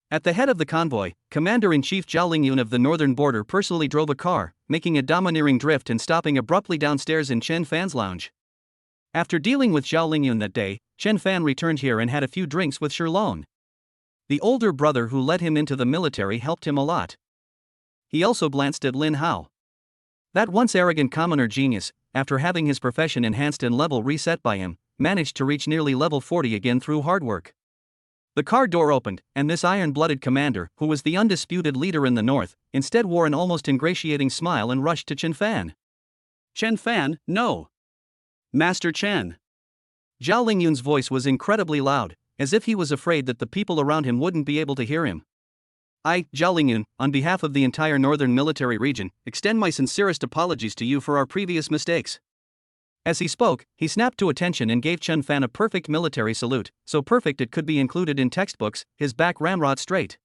At the head of the convoy, Commander-in-Chief Zhao Lingyun of the northern border personally drove a car, making a domineering drift and stopping abruptly downstairs in Chen Fan's lounge. After dealing with Zhao Lingyun that day, Chen Fan returned here and had a few drinks with Shirlong. The older brother who led him into the military helped him a lot. He also glanced at Lin Hao. That once arrogant commoner genius, after having his profession enhanced and level reset by him, managed to reach nearly level 40 again through hard work. The car door opened, and this iron-blooded commander, who was the undisputed leader in the north, instead wore an almost ingratiating smile and rushed to Chen Fan. Chen Fan, no. Master Chen. Zhao Lingyun's voice was incredibly loud, as if he was afraid that the people around him wouldn't be able to hear him. I, Zhao Lingyun, on behalf of the entire northern military region, extend my sincerest apologies to you for our previous mistakes. As he spoke, he snapped to attention and gave Chen Fan a perfect military salute, so perfect it could be included in textbooks, his back ramrod straight.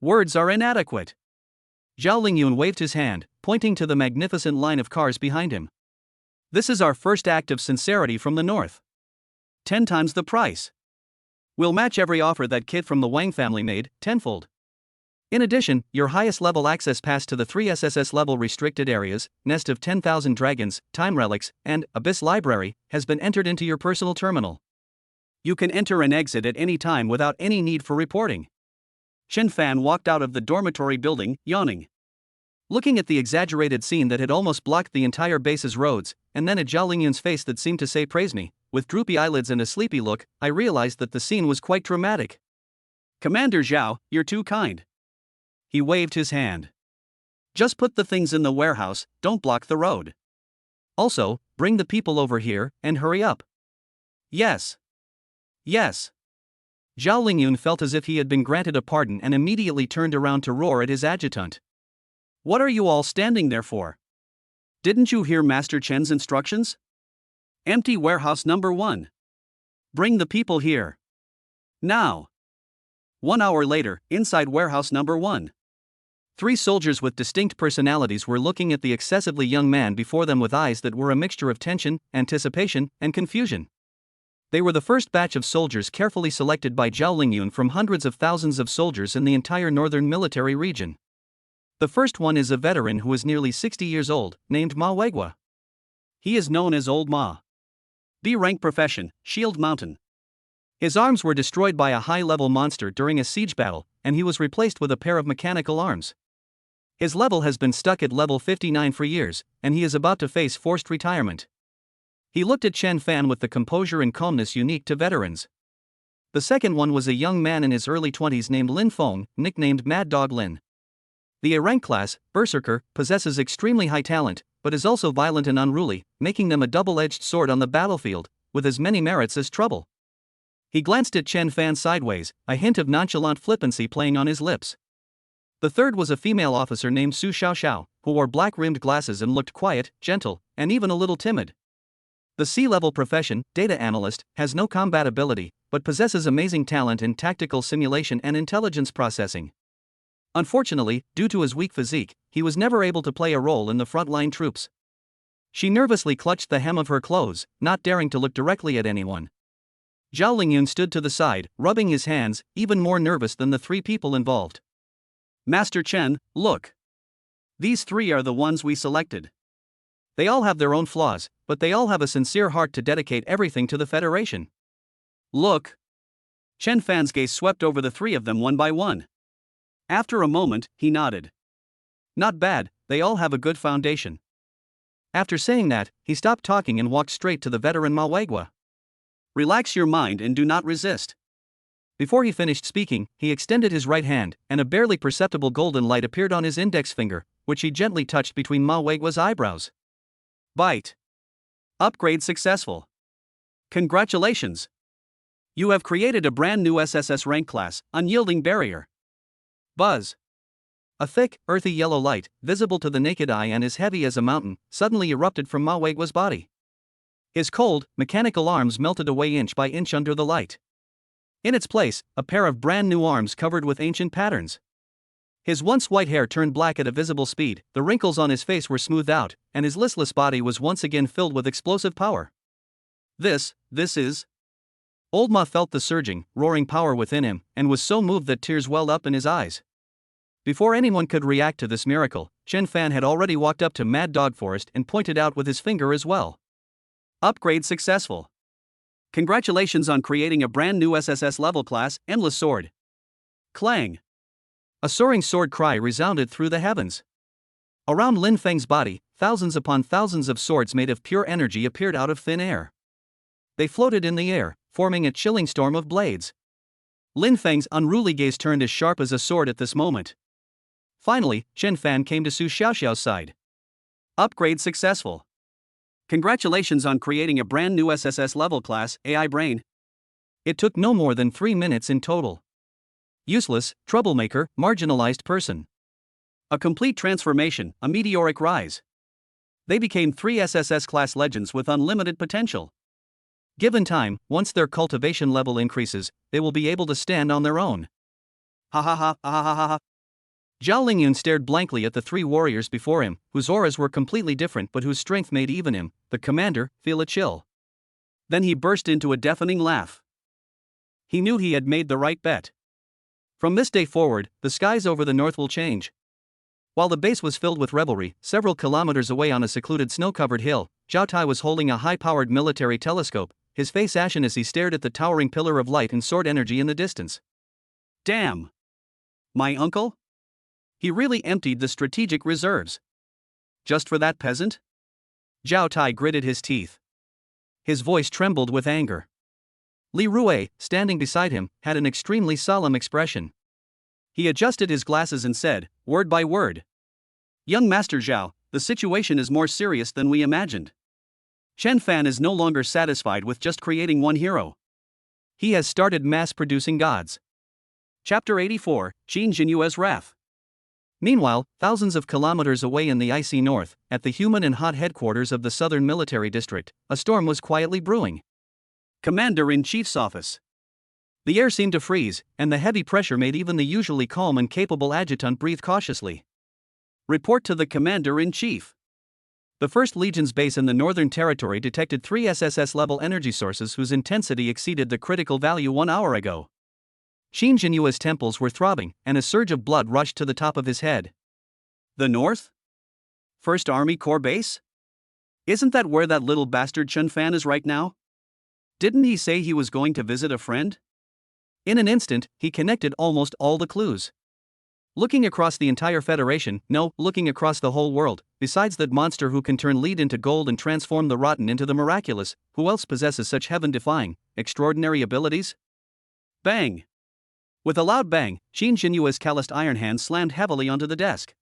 Words are inadequate. Zhao Lingyun waved his hand, pointing to the magnificent line of cars behind him. This is our first act of sincerity from the north. 10 times the price. We'll match every offer that kid from the Wang family made, tenfold. In addition, your highest level access pass to the 3 SSS level restricted areas, Nest of 10,000 Dragons, Time Relics, and Abyss Library, has been entered into your personal terminal. You can enter and exit at any time without any need for reporting. Chen Fan walked out of the dormitory building, yawning. Looking at the exaggerated scene that had almost blocked the entire base's roads, and then at Zhao Lingyun's face that seemed to say praise me, with droopy eyelids and a sleepy look, I realized that the scene was quite dramatic. Commander Zhao, you're too kind. He waved his hand. Just put the things in the warehouse, don't block the road. Also, bring the people over here, and hurry up. Yes. Yes. Zhao Lingyun felt as if he had been granted a pardon and immediately turned around to roar at his adjutant. What are you all standing there for? Didn't you hear Master Chen's instructions? Empty warehouse number 1. Bring the people here. Now. 1 hour later, inside warehouse number 1. 3 soldiers with distinct personalities were looking at the excessively young man before them with eyes that were a mixture of tension, anticipation, and confusion. They were the first batch of soldiers carefully selected by Zhao Lingyun from hundreds of thousands of soldiers in the entire northern military region. The first one is a veteran who is nearly 60 years old, named Ma Weigua. He is known as Old Ma. B rank profession, Shield Mountain. His arms were destroyed by a high-level monster during a siege battle, and he was replaced with a pair of mechanical arms. His level has been stuck at level 59 for years, and he is about to face forced retirement. He looked at Chen Fan with the composure and calmness unique to veterans. The second one was a young man in his early 20s named Lin Feng, nicknamed Mad Dog Lin. The A rank class, Berserker, possesses extremely high talent, but is also violent and unruly, making them a double-edged sword on the battlefield, with as many merits as trouble. He glanced at Chen Fan sideways, a hint of nonchalant flippancy playing on his lips. The third was a female officer named Su Xiaoxiao, who wore black-rimmed glasses and looked quiet, gentle, and even a little timid. The C-level profession, data analyst, has no combat ability, but possesses amazing talent in tactical simulation and intelligence processing. Unfortunately, due to his weak physique, he was never able to play a role in the frontline troops. She nervously clutched the hem of her clothes, not daring to look directly at anyone. Zhao Lingyun stood to the side, rubbing his hands, even more nervous than the three people involved. Master Chen, look. These three are the ones we selected. They all have their own flaws, but they all have a sincere heart to dedicate everything to the Federation. Look. Chen Fan's gaze swept over the three of them one by one. After a moment, he nodded. Not bad, they all have a good foundation. After saying that, he stopped talking and walked straight to the veteran Ma Weigua. Relax your mind and do not resist. Before he finished speaking, he extended his right hand, and a barely perceptible golden light appeared on his index finger, which he gently touched between Ma Weigua's eyebrows. Bite. Upgrade successful. Congratulations. You have created a brand new SSS rank class, Unyielding Barrier. Buzz. A thick, earthy yellow light, visible to the naked eye and as heavy as a mountain, suddenly erupted from Ma Weigua's body. His cold, mechanical arms melted away inch by inch under the light. In its place, a pair of brand new arms covered with ancient patterns. His once white hair turned black at a visible speed, the wrinkles on his face were smoothed out, and his listless body was once again filled with explosive power. This is... Old Ma felt the surging, roaring power within him, and was so moved that tears welled up in his eyes. Before anyone could react to this miracle, Chen Fan had already walked up to Mad Dog Forest and pointed out with his finger as well. Upgrade successful. Congratulations on creating a brand new SSS level class, Endless Sword. Clang. A soaring sword cry resounded through the heavens. Around Lin Feng's body, thousands upon thousands of swords made of pure energy appeared out of thin air. They floated in the air, forming a chilling storm of blades. Lin Feng's unruly gaze turned as sharp as a sword at this moment. Finally, Chen Fan came to Su Xiaoxiao's side. Upgrade successful. Congratulations on creating a brand new SSS level class, AI Brain. It took no more than 3 minutes in total. Useless, troublemaker, marginalized person. A complete transformation, a meteoric rise. They became 3 SSS class legends with unlimited potential. Given time, once their cultivation level increases, they will be able to stand on their own. Ha ha ha ha ha ha ha. Zhao Lingyun stared blankly at the 3 warriors before him, whose auras were completely different but whose strength made even him, the commander, feel a chill. Then he burst into a deafening laugh. He knew he had made the right bet. From this day forward, the skies over the north will change. While the base was filled with revelry, several kilometers away on a secluded snow-covered hill, Zhao Tai was holding a high-powered military telescope, his face ashen as he stared at the towering pillar of light and sword energy in the distance. Damn! My uncle? He really emptied the strategic reserves. Just for that peasant? Zhao Tai gritted his teeth. His voice trembled with anger. Li Rue, standing beside him, had an extremely solemn expression. He adjusted his glasses and said, word by word. Young Master Zhao, the situation is more serious than we imagined. Chen Fan is no longer satisfied with just creating one hero. He has started mass-producing gods. Chapter 84, Qin Jinyue's Wrath. Meanwhile, thousands of kilometers away in the icy north, at the human and hot headquarters of the Southern Military District, a storm was quietly brewing. Commander-in-Chief's office. The air seemed to freeze, and the heavy pressure made even the usually calm and capable adjutant breathe cautiously. Report to the Commander-in-Chief. The 1st Legion's base in the Northern Territory detected 3 SSS-level energy sources whose intensity exceeded the critical value 1 hour ago. Qin Jinyue's temples were throbbing, and a surge of blood rushed to the top of his head. The North? 1st Army Corps base? Isn't that where that little bastard Chen Fan is right now? Didn't he say he was going to visit a friend? In an instant, he connected almost all the clues. Looking across the entire Federation, no, looking across the whole world, besides that monster who can turn lead into gold and transform the rotten into the miraculous, who else possesses such heaven-defying, extraordinary abilities? Bang! With a loud bang, Qin Jinyue's calloused iron hand slammed heavily onto the desk.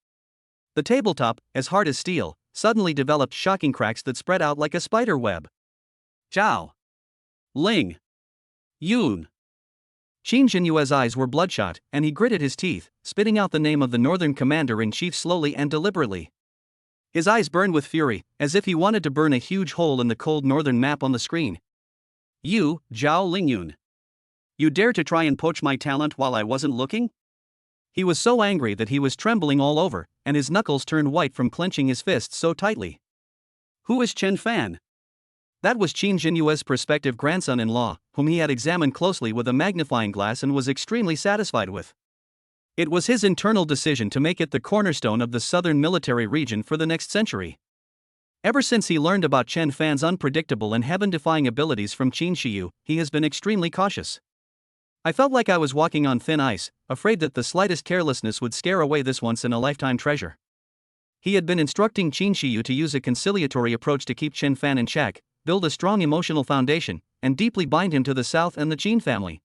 The tabletop, as hard as steel, suddenly developed shocking cracks that spread out like a spider web. Zhao! Ling! Yun! Qin Jinyue's eyes were bloodshot, and he gritted his teeth, spitting out the name of the Northern Commander-in-Chief slowly and deliberately. His eyes burned with fury, as if he wanted to burn a huge hole in the cold northern map on the screen. You, Zhao Lingyun. You dare to try and poach my talent while I wasn't looking? He was so angry that he was trembling all over, and his knuckles turned white from clenching his fists so tightly. Who is Chen Fan? That was Qin Jinyue's prospective grandson-in-law, whom he had examined closely with a magnifying glass and was extremely satisfied with. It was his internal decision to make it the cornerstone of the southern military region for the next century. Ever since he learned about Chen Fan's unpredictable and heaven-defying abilities from Qin Shiyu, he has been extremely cautious. I felt like I was walking on thin ice, afraid that the slightest carelessness would scare away this once-in-a-lifetime treasure. He had been instructing Qin Shiyu to use a conciliatory approach to keep Chen Fan in check, build a strong emotional foundation, and deeply bind him to the south and the Qin family.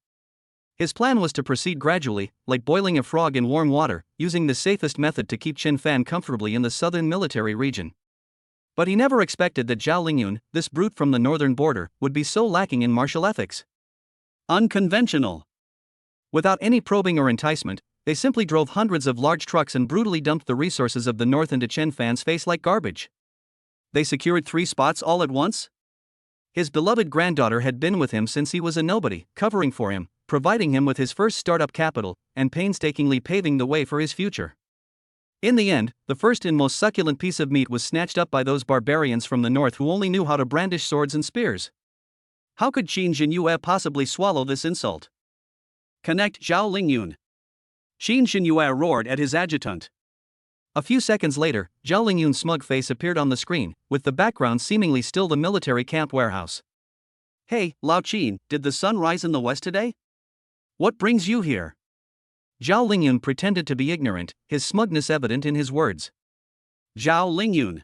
His plan was to proceed gradually, like boiling a frog in warm water, using the safest method to keep Chen Fan comfortably in the southern military region. But he never expected that Zhao Lingyun, this brute from the northern border, would be so lacking in martial ethics. Unconventional. Without any probing or enticement, they simply drove hundreds of large trucks and brutally dumped the resources of the north into Chen Fan's face like garbage. They secured 3 spots all at once? His beloved granddaughter had been with him since he was a nobody, covering for him, providing him with his first startup capital, and painstakingly paving the way for his future. In the end, the first and most succulent piece of meat was snatched up by those barbarians from the north who only knew how to brandish swords and spears. How could Qin Jinyue possibly swallow this insult? Connect Zhao Lingyun. Qin Jinyue roared at his adjutant. A few seconds later, Zhao Lingyun's smug face appeared on the screen, with the background seemingly still the military camp warehouse. Hey, Lao Qin, did the sun rise in the west today? What brings you here? Zhao Lingyun pretended to be ignorant, his smugness evident in his words. Zhao Lingyun.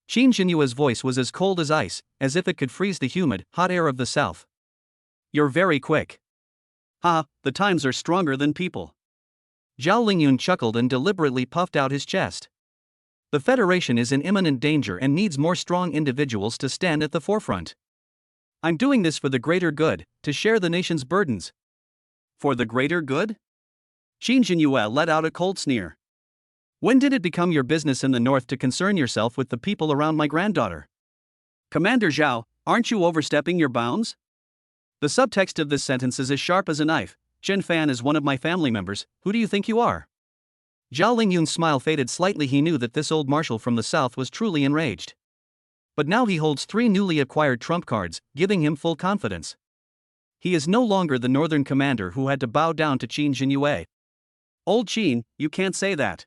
Qin Jinyue's voice was as cold as ice, as if it could freeze the humid, hot air of the south. You're very quick. The times are stronger than people. Zhao Lingyun chuckled and deliberately puffed out his chest. The Federation is in imminent danger and needs more strong individuals to stand at the forefront. I'm doing this for the greater good, to share the nation's burdens. For the greater good? Qin Jinyue let out a cold sneer. When did it become your business in the north to concern yourself with the people around my granddaughter? Commander Zhao, aren't you overstepping your bounds? The subtext of this sentence is as sharp as a knife. Chen Fan is one of my family members, who do you think you are? Zhao Lingyun's smile faded slightly. He knew that this old marshal from the south was truly enraged. But now he holds 3 newly acquired trump cards, giving him full confidence. He is no longer the northern commander who had to bow down to Qin Jinyue. Old Qin, you can't say that.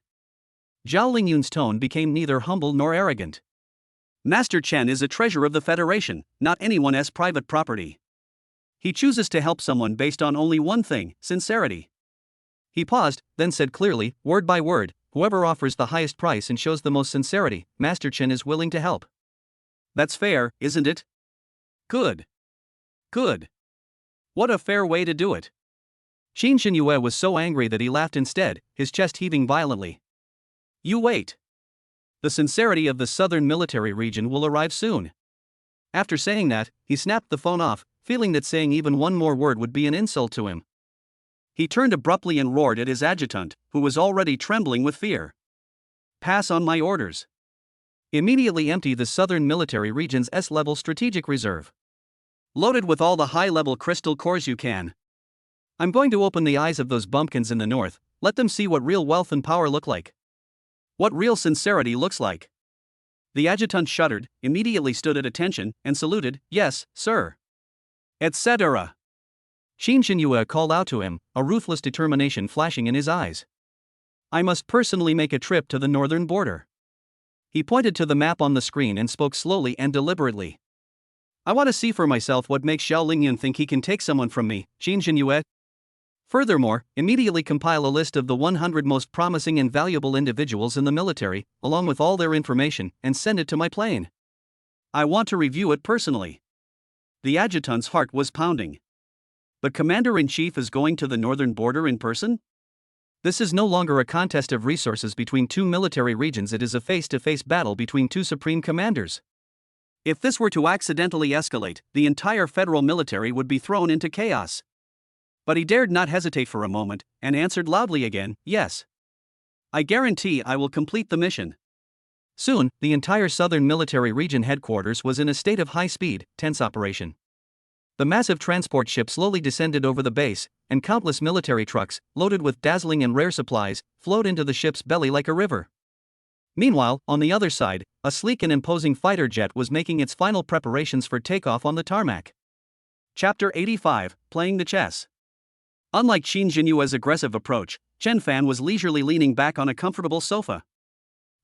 Zhao Lingyun's tone became neither humble nor arrogant. Master Chen is a treasure of the Federation, not anyone's private property. He chooses to help someone based on only one thing, sincerity. He paused, then said clearly, word by word, whoever offers the highest price and shows the most sincerity, Master Chen is willing to help. That's fair, isn't it? Good. Good. What a fair way to do it. Qin Jinyue was so angry that he laughed instead, his chest heaving violently. You wait. The sincerity of the southern military region will arrive soon. After saying that, he snapped the phone off, feeling that saying even one more word would be an insult to him. He turned abruptly and roared at his adjutant, who was already trembling with fear. Pass on my orders. Immediately empty the southern military region's S-level strategic reserve. Load it with all the high-level crystal cores you can. I'm going to open the eyes of those bumpkins in the north, let them see what real wealth and power look like. What real sincerity looks like. The adjutant shuddered, immediately stood at attention, and saluted, yes, sir. Etc. Qin Jinyue called out to him, a ruthless determination flashing in his eyes. I must personally make a trip to the northern border. He pointed to the map on the screen and spoke slowly and deliberately. I want to see for myself what makes Zhao Lingyun think he can take someone from me, Qin Jinyue. Furthermore, immediately compile a list of the 100 most promising and valuable individuals in the military, along with all their information, and send it to my plane. I want to review it personally. The adjutant's heart was pounding. But Commander-in-Chief is going to the northern border in person? This is no longer a contest of resources between 2 military regions, it is a face-to-face battle between 2 supreme commanders. If this were to accidentally escalate, the entire federal military would be thrown into chaos. But he dared not hesitate for a moment, and answered loudly again, yes. I guarantee I will complete the mission. Soon, the entire southern military region headquarters was in a state of high-speed, tense operation. The massive transport ship slowly descended over the base, and countless military trucks, loaded with dazzling and rare supplies, flowed into the ship's belly like a river. Meanwhile, on the other side, a sleek and imposing fighter jet was making its final preparations for takeoff on the tarmac. Chapter 85, Playing the Chess. Unlike Qin Jinyue's aggressive approach, Chen Fan was leisurely leaning back on a comfortable sofa.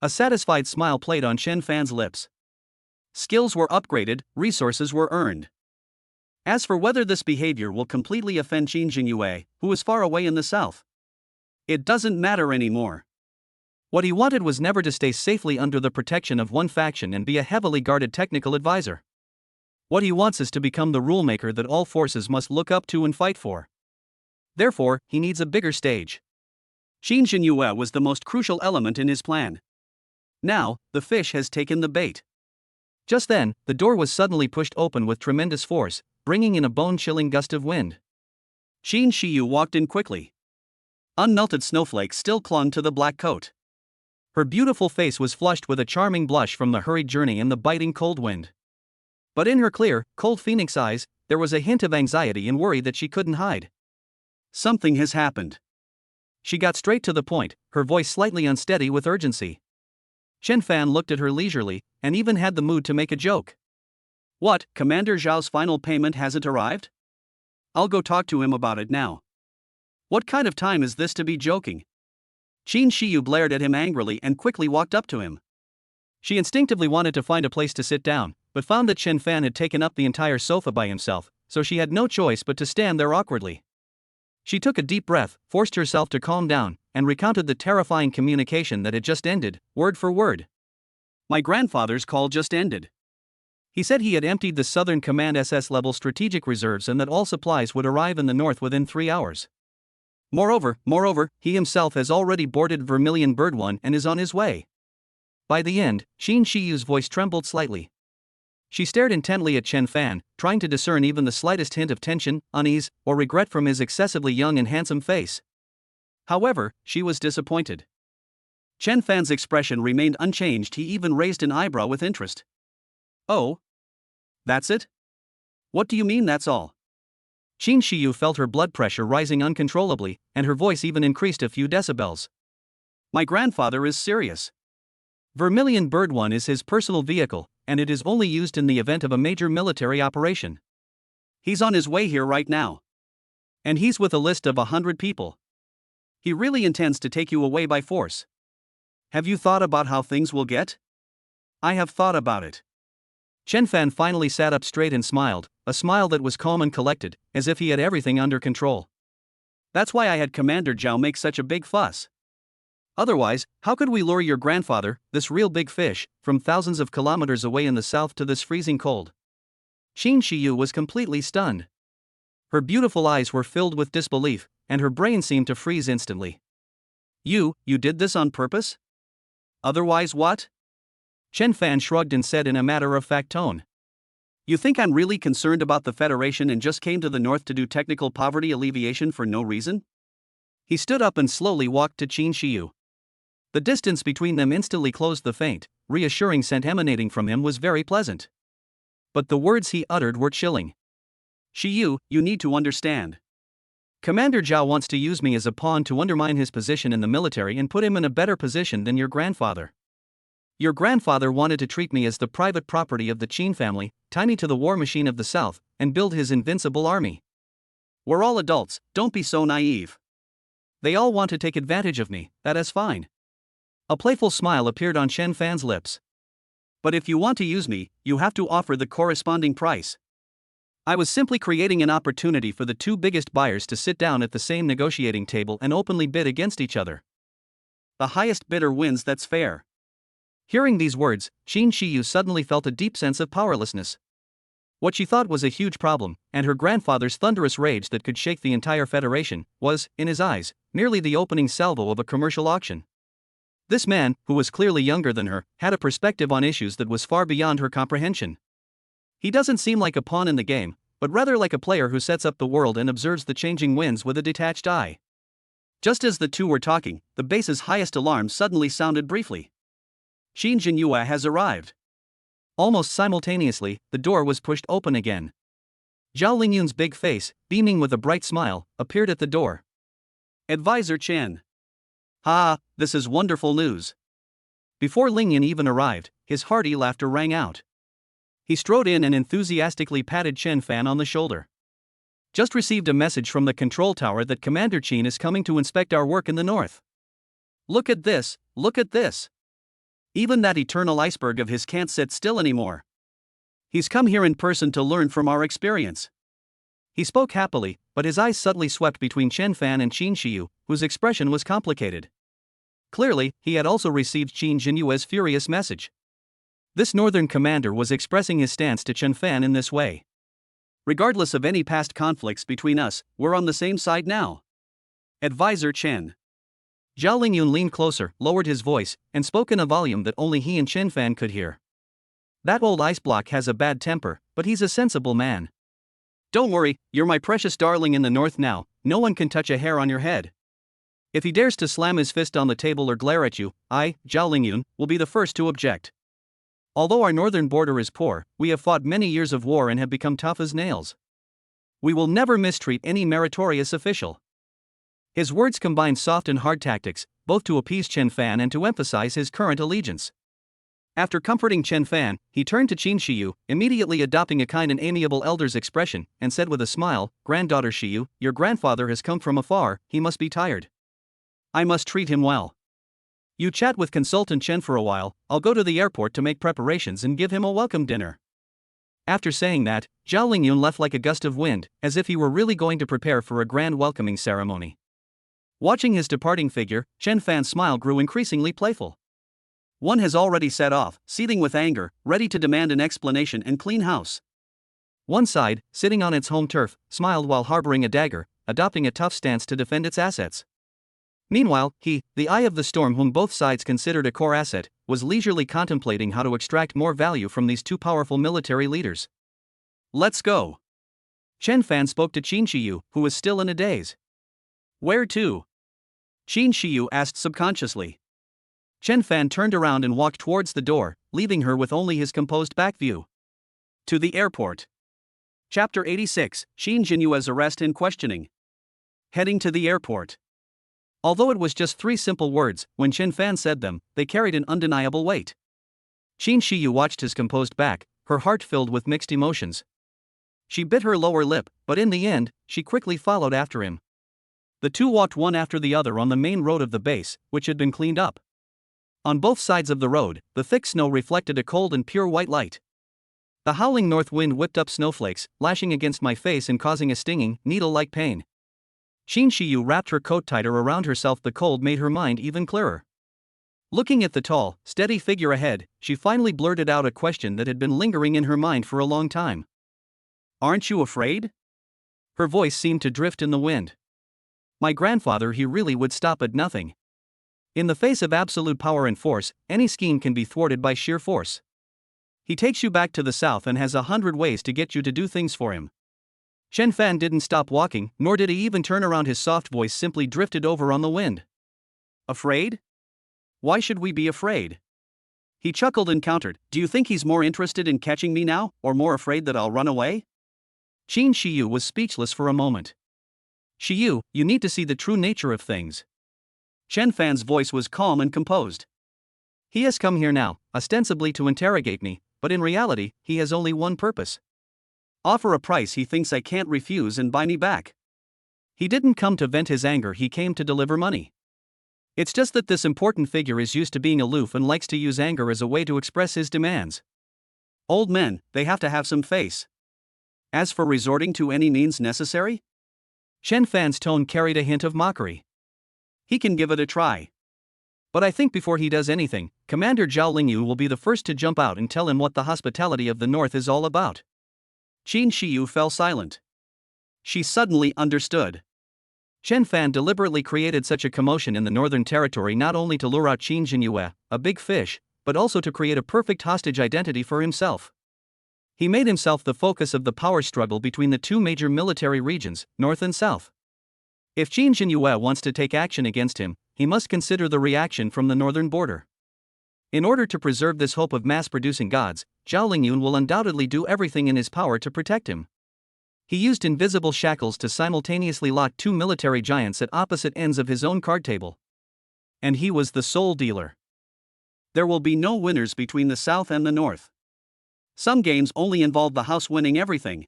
A satisfied smile played on Chen Fan's lips. Skills were upgraded, resources were earned. As for whether this behavior will completely offend Qin Jinyue, who is far away in the south, it doesn't matter anymore. What he wanted was never to stay safely under the protection of one faction and be a heavily guarded technical advisor. What he wants is to become the rulemaker that all forces must look up to and fight for. Therefore, he needs a bigger stage. Qin Jinyue was the most crucial element in his plan. Now, the fish has taken the bait. Just then, the door was suddenly pushed open with tremendous force, bringing in a bone-chilling gust of wind. Qin Shiyu walked in quickly. Unmelted snowflakes still clung to the black coat. Her beautiful face was flushed with a charming blush from the hurried journey and the biting cold wind. But in her clear, cold phoenix eyes, there was a hint of anxiety and worry that she couldn't hide. Something has happened. She got straight to the point, her voice slightly unsteady with urgency. Chen Fan looked at her leisurely, and even had the mood to make a joke. What, Commander Zhao's final payment hasn't arrived? I'll go talk to him about it now. What kind of time is this to be joking? Qin Shiyu blared at him angrily and quickly walked up to him. She instinctively wanted to find a place to sit down, but found that Chen Fan had taken up the entire sofa by himself, so she had no choice but to stand there awkwardly. She took a deep breath, forced herself to calm down, and recounted the terrifying communication that had just ended, word for word. My grandfather's call just ended. He said he had emptied the Southern Command SS-level strategic reserves and that all supplies would arrive in the north within 3 hours. Moreover, he himself has already boarded Vermilion Bird 1 and is on his way. By the end, Qin Shiyu's voice trembled slightly. She stared intently at Chen Fan, trying to discern even the slightest hint of tension, unease, or regret from his excessively young and handsome face. However, she was disappointed. Chen Fan's expression remained unchanged. He even raised an eyebrow with interest. Oh? That's it? What do you mean that's all? Qin Shiyu felt her blood pressure rising uncontrollably, and her voice even increased a few decibels. My grandfather is serious. Vermilion Bird 1 is his personal vehicle, and it is only used in the event of a major military operation. He's on his way here right now. And he's with a list of 100 people. He really intends to take you away by force. Have you thought about how things will get? I have thought about it. Chen Fan finally sat up straight and smiled, a smile that was calm and collected, as if he had everything under control. That's why I had Commander Zhao make such a big fuss. Otherwise, how could we lure your grandfather, this real big fish, from thousands of kilometers away in the south to this freezing cold? Qin Shiyu was completely stunned. Her beautiful eyes were filled with disbelief, and her brain seemed to freeze instantly. You did this on purpose? Otherwise what? Chen Fan shrugged and said in a matter-of-fact tone. You think I'm really concerned about the Federation and just came to the north to do technical poverty alleviation for no reason? He stood up and slowly walked to Qin Shiyu. The distance between them instantly closed. The faint, reassuring scent emanating from him was very pleasant. But the words he uttered were chilling. Shiyu, you need to understand. Commander Zhao wants to use me as a pawn to undermine his position in the military and put him in a better position than your grandfather. Your grandfather wanted to treat me as the private property of the Qin family, tie me to the war machine of the south, and build his invincible army. We're all adults, don't be so naive. They all want to take advantage of me, that is fine. A playful smile appeared on Chen Fan's lips. But if you want to use me, you have to offer the corresponding price. I was simply creating an opportunity for the two biggest buyers to sit down at the same negotiating table and openly bid against each other. The highest bidder wins, that's fair. Hearing these words, Qin Shiyu suddenly felt a deep sense of powerlessness. What she thought was a huge problem, and her grandfather's thunderous rage that could shake the entire Federation, was, in his eyes, merely the opening salvo of a commercial auction. This man, who was clearly younger than her, had a perspective on issues that was far beyond her comprehension. He doesn't seem like a pawn in the game, but rather like a player who sets up the world and observes the changing winds with a detached eye. Just as the two were talking, the base's highest alarm suddenly sounded briefly. Qin Jinyue has arrived. Almost simultaneously, the door was pushed open again. Zhao Lingyun's big face, beaming with a bright smile, appeared at the door. Advisor Chen. Ha, this is wonderful news. Before Lingyun even arrived, his hearty laughter rang out. He strode in and enthusiastically patted Chen Fan on the shoulder. Just received a message from the control tower that Commander Qin is coming to inspect our work in the north. Look at this, look at this. Even that eternal iceberg of his can't sit still anymore. He's come here in person to learn from our experience. He spoke happily, but his eyes subtly swept between Chen Fan and Qin Shiyu, whose expression was complicated. Clearly, he had also received Qin Jinyue's furious message. This northern commander was expressing his stance to Chen Fan in this way. Regardless of any past conflicts between us, we're on the same side now. Advisor Chen. Zhao Lingyun leaned closer, lowered his voice, and spoke in a volume that only he and Chen Fan could hear. That old ice block has a bad temper, but he's a sensible man. Don't worry, you're my precious darling in the north now, no one can touch a hair on your head. If he dares to slam his fist on the table or glare at you, I, Zhao Lingyun, will be the first to object. Although our northern border is poor, we have fought many years of war and have become tough as nails. We will never mistreat any meritorious official. His words combined soft and hard tactics, both to appease Chen Fan and to emphasize his current allegiance. After comforting Chen Fan, he turned to Qin Shiyu, immediately adopting a kind and amiable elder's expression, and said with a smile, "Granddaughter Shiyu, your grandfather has come from afar, he must be tired. I must treat him well. You chat with Consultant Chen for a while, I'll go to the airport to make preparations and give him a welcome dinner." After saying that, Zhao Lingyun left like a gust of wind, as if he were really going to prepare for a grand welcoming ceremony. Watching his departing figure, Chen Fan's smile grew increasingly playful. One has already set off, seething with anger, ready to demand an explanation and clean house. One side, sitting on its home turf, smiled while harboring a dagger, adopting a tough stance to defend its assets. Meanwhile, he, the eye of the storm whom both sides considered a core asset, was leisurely contemplating how to extract more value from these two powerful military leaders. Let's go. Chen Fan spoke to Qin Shiyu, who was still in a daze. Where to? Qin Shiyu asked subconsciously. Chen Fan turned around and walked towards the door, leaving her with only his composed back view. To the airport. Chapter 86, Qin Jinyue's arrest and questioning. Heading to the airport. Although it was just 3 simple words, when Chen Fan said them, they carried an undeniable weight. Qin Shiyu watched his composed back, her heart filled with mixed emotions. She bit her lower lip, but in the end, she quickly followed after him. The two walked one after the other on the main road of the base, which had been cleaned up. On both sides of the road, the thick snow reflected a cold and pure white light. The howling north wind whipped up snowflakes, lashing against my face and causing a stinging, needle-like pain. Qin Shiyu wrapped her coat tighter around herself. The cold made her mind even clearer. Looking at the tall, steady figure ahead, she finally blurted out a question that had been lingering in her mind for a long time. Aren't you afraid? Her voice seemed to drift in the wind. My grandfather, he really would stop at nothing. In the face of absolute power and force, any scheme can be thwarted by sheer force. He takes you back to the south and has 100 ways to get you to do things for him. Chen Fan didn't stop walking, nor did he even turn around. His soft voice simply drifted over on the wind. Afraid? Why should we be afraid? He chuckled and countered, do you think he's more interested in catching me now, or more afraid that I'll run away? Qin Shiyu was speechless for a moment. Shiyu, you need to see the true nature of things. Chen Fan's voice was calm and composed. He has come here now, ostensibly to interrogate me, but in reality, he has only one purpose. Offer a price he thinks I can't refuse and buy me back. He didn't come to vent his anger, he came to deliver money. It's just that this important figure is used to being aloof and likes to use anger as a way to express his demands. Old men, they have to have some face. As for resorting to any means necessary? Chen Fan's tone carried a hint of mockery. He can give it a try. But I think before he does anything, Commander Zhao Lingyu will be the first to jump out and tell him what the hospitality of the north is all about. Qin Shiyu fell silent. She suddenly understood. Chen Fan deliberately created such a commotion in the northern territory not only to lure out Qin Jinyue, a big fish, but also to create a perfect hostage identity for himself. He made himself the focus of the power struggle between the two major military regions, north and south. If Qin Jinyue wants to take action against him, he must consider the reaction from the northern border. In order to preserve this hope of mass-producing gods, Zhao Lingyun will undoubtedly do everything in his power to protect him. He used invisible shackles to simultaneously lock two military giants at opposite ends of his own card table. And he was the sole dealer. There will be no winners between the South and the North. Some games only involve the house winning everything.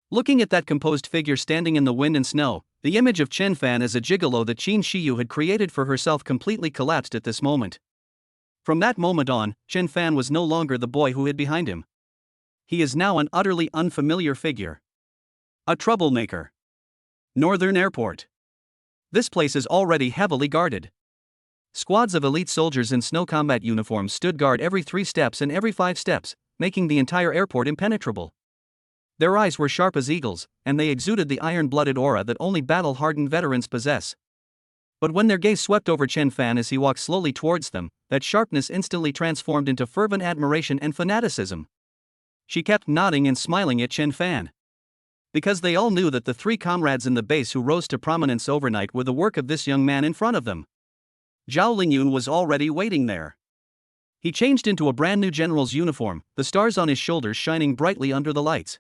Looking at that composed figure standing in the wind and snow, the image of Chen Fan as a gigolo that Qin Shiyu had created for herself completely collapsed at this moment. From that moment on, Chen Fan was no longer the boy who hid behind him. He is now an utterly unfamiliar figure. A troublemaker. Northern Airport. This place is already heavily guarded. Squads of elite soldiers in snow combat uniforms stood guard every 3 steps and every 5 steps, making the entire airport impenetrable. Their eyes were sharp as eagles, and they exuded the iron-blooded aura that only battle-hardened veterans possess. But when their gaze swept over Chen Fan as he walked slowly towards them, that sharpness instantly transformed into fervent admiration and fanaticism. She kept nodding and smiling at Chen Fan. Because they all knew that the 3 comrades in the base who rose to prominence overnight were the work of this young man in front of them. Zhao Lingyun was already waiting there. He changed into a brand new general's uniform, the stars on his shoulders shining brightly under the lights.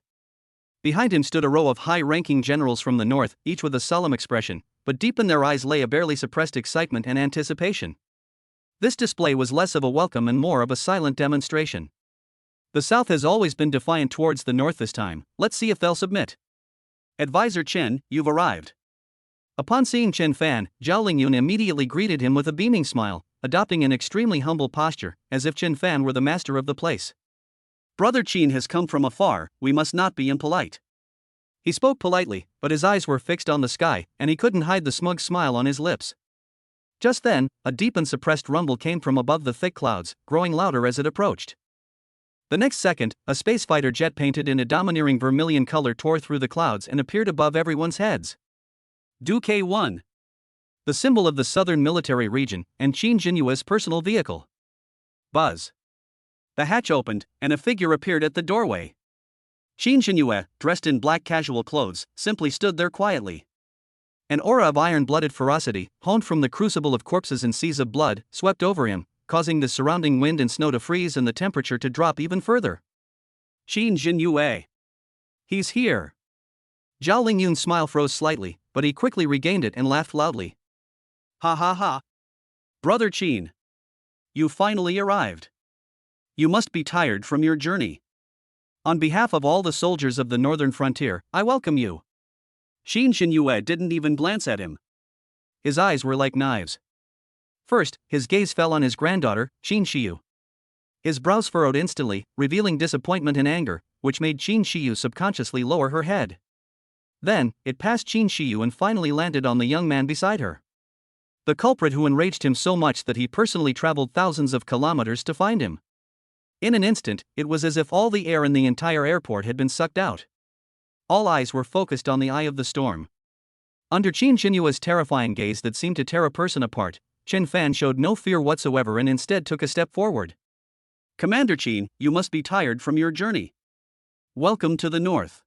Behind him stood a row of high-ranking generals from the north, each with a solemn expression, but deep in their eyes lay a barely suppressed excitement and anticipation. This display was less of a welcome and more of a silent demonstration. The South has always been defiant towards the North this time, let's see if they'll submit. Advisor Chen, you've arrived. Upon seeing Chen Fan, Zhao Lingyun immediately greeted him with a beaming smile, adopting an extremely humble posture, as if Chen Fan were the master of the place. Brother Qin has come from afar, we must not be impolite. He spoke politely, but his eyes were fixed on the sky, and he couldn't hide the smug smile on his lips. Just then, a deep and suppressed rumble came from above the thick clouds, growing louder as it approached. The next second, a spacefighter jet painted in a domineering vermilion color tore through the clouds and appeared above everyone's heads. Du K-1. The symbol of the southern military region, and Qin Jinyue's personal vehicle. Buzz. The hatch opened, and a figure appeared at the doorway. Qin Jinyue, dressed in black casual clothes, simply stood there quietly. An aura of iron-blooded ferocity, honed from the crucible of corpses and seas of blood, swept over him, causing the surrounding wind and snow to freeze and the temperature to drop even further. Qin Jinyue. He's here. Zhao Lingyun's smile froze slightly, but he quickly regained it and laughed loudly. Ha ha ha. Brother Qin. You finally arrived. You must be tired from your journey. On behalf of all the soldiers of the northern frontier, I welcome you. Qin Jinyue didn't even glance at him. His eyes were like knives. First, his gaze fell on his granddaughter, Qin Shiyu. His brows furrowed instantly, revealing disappointment and anger, which made Qin Shiyu subconsciously lower her head. Then, it passed Qin Shiyu and finally landed on the young man beside her. The culprit who enraged him so much that he personally traveled thousands of kilometers to find him. In an instant, it was as if all the air in the entire airport had been sucked out. All eyes were focused on the eye of the storm. Under Qin Jinyue's terrifying gaze that seemed to tear a person apart, Chen Fan showed no fear whatsoever and instead took a step forward. Commander Qin, you must be tired from your journey. Welcome to the North.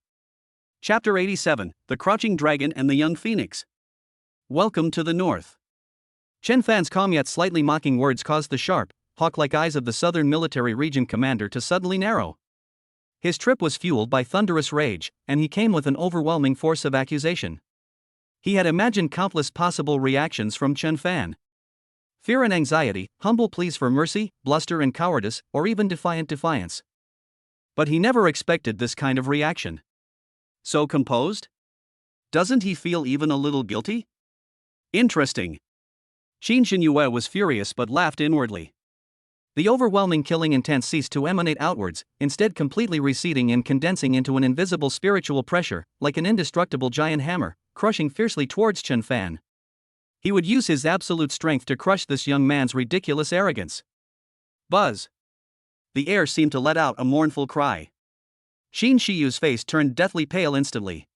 Chapter 87, The Crouching Dragon and the Young Phoenix. Welcome to the North. Chen Fan's calm yet slightly mocking words caused the sharp, hawk-like eyes of the Southern Military Region commander to suddenly narrow. His trip was fueled by thunderous rage, and he came with an overwhelming force of accusation. He had imagined countless possible reactions from Chen Fan. Fear and anxiety, humble pleas for mercy, bluster and cowardice, or even defiant defiance. But he never expected this kind of reaction. So composed? Doesn't he feel even a little guilty? Interesting. Qin Jinyue was furious but laughed inwardly. The overwhelming killing intent ceased to emanate outwards, instead completely receding and condensing into an invisible spiritual pressure, like an indestructible giant hammer, crushing fiercely towards Chen Fan. He would use his absolute strength to crush this young man's ridiculous arrogance. Buzz. The air seemed to let out a mournful cry. Qin Shiyu's face turned deathly pale instantly.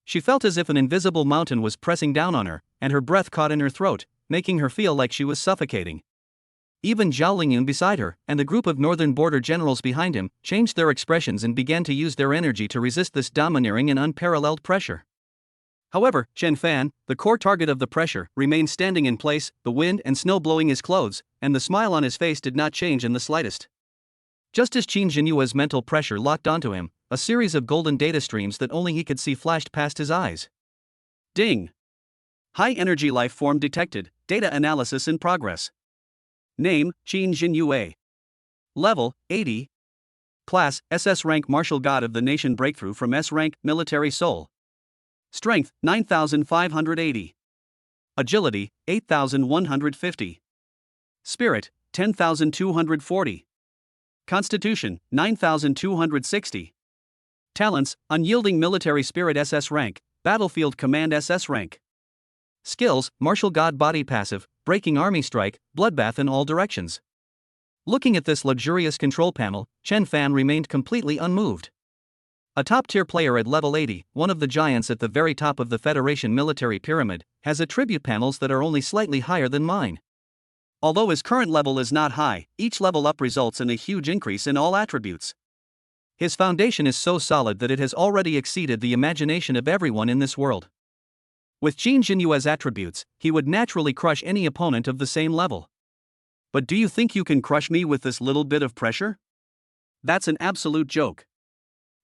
She felt as if an invisible mountain was pressing down on her, and her breath caught in her throat, making her feel like she was suffocating. Even Zhao Lingyun beside her, and the group of northern border generals behind him, changed their expressions and began to use their energy to resist this domineering and unparalleled pressure. However, Chen Fan, the core target of the pressure, remained standing in place, the wind and snow blowing his clothes, and the smile on his face did not change in the slightest. Just as Qin Jinyue's mental pressure locked onto him, a series of golden data streams that only he could see flashed past his eyes. Ding! High energy life form detected, data analysis in progress. Name, Qin Jinyue. Level, 80. Class, SS rank Martial God of the Nation Breakthrough from S rank, Military Soul. Strength, 9,580. Agility, 8,150. Spirit, 10,240. Constitution, 9,260. Talents, Unyielding Military Spirit SS rank, Battlefield Command SS rank. Skills, Martial God Body Passive, Breaking Army Strike, Bloodbath in all directions. Looking at this luxurious control panel, Chen Fan remained completely unmoved. A top-tier player at level 80, one of the giants at the very top of the Federation military pyramid, has attribute panels that are only slightly higher than mine. Although his current level is not high, each level up results in a huge increase in all attributes. His foundation is so solid that it has already exceeded the imagination of everyone in this world. With Qin Jinyue's attributes, he would naturally crush any opponent of the same level. But do you think you can crush me with this little bit of pressure? That's an absolute joke.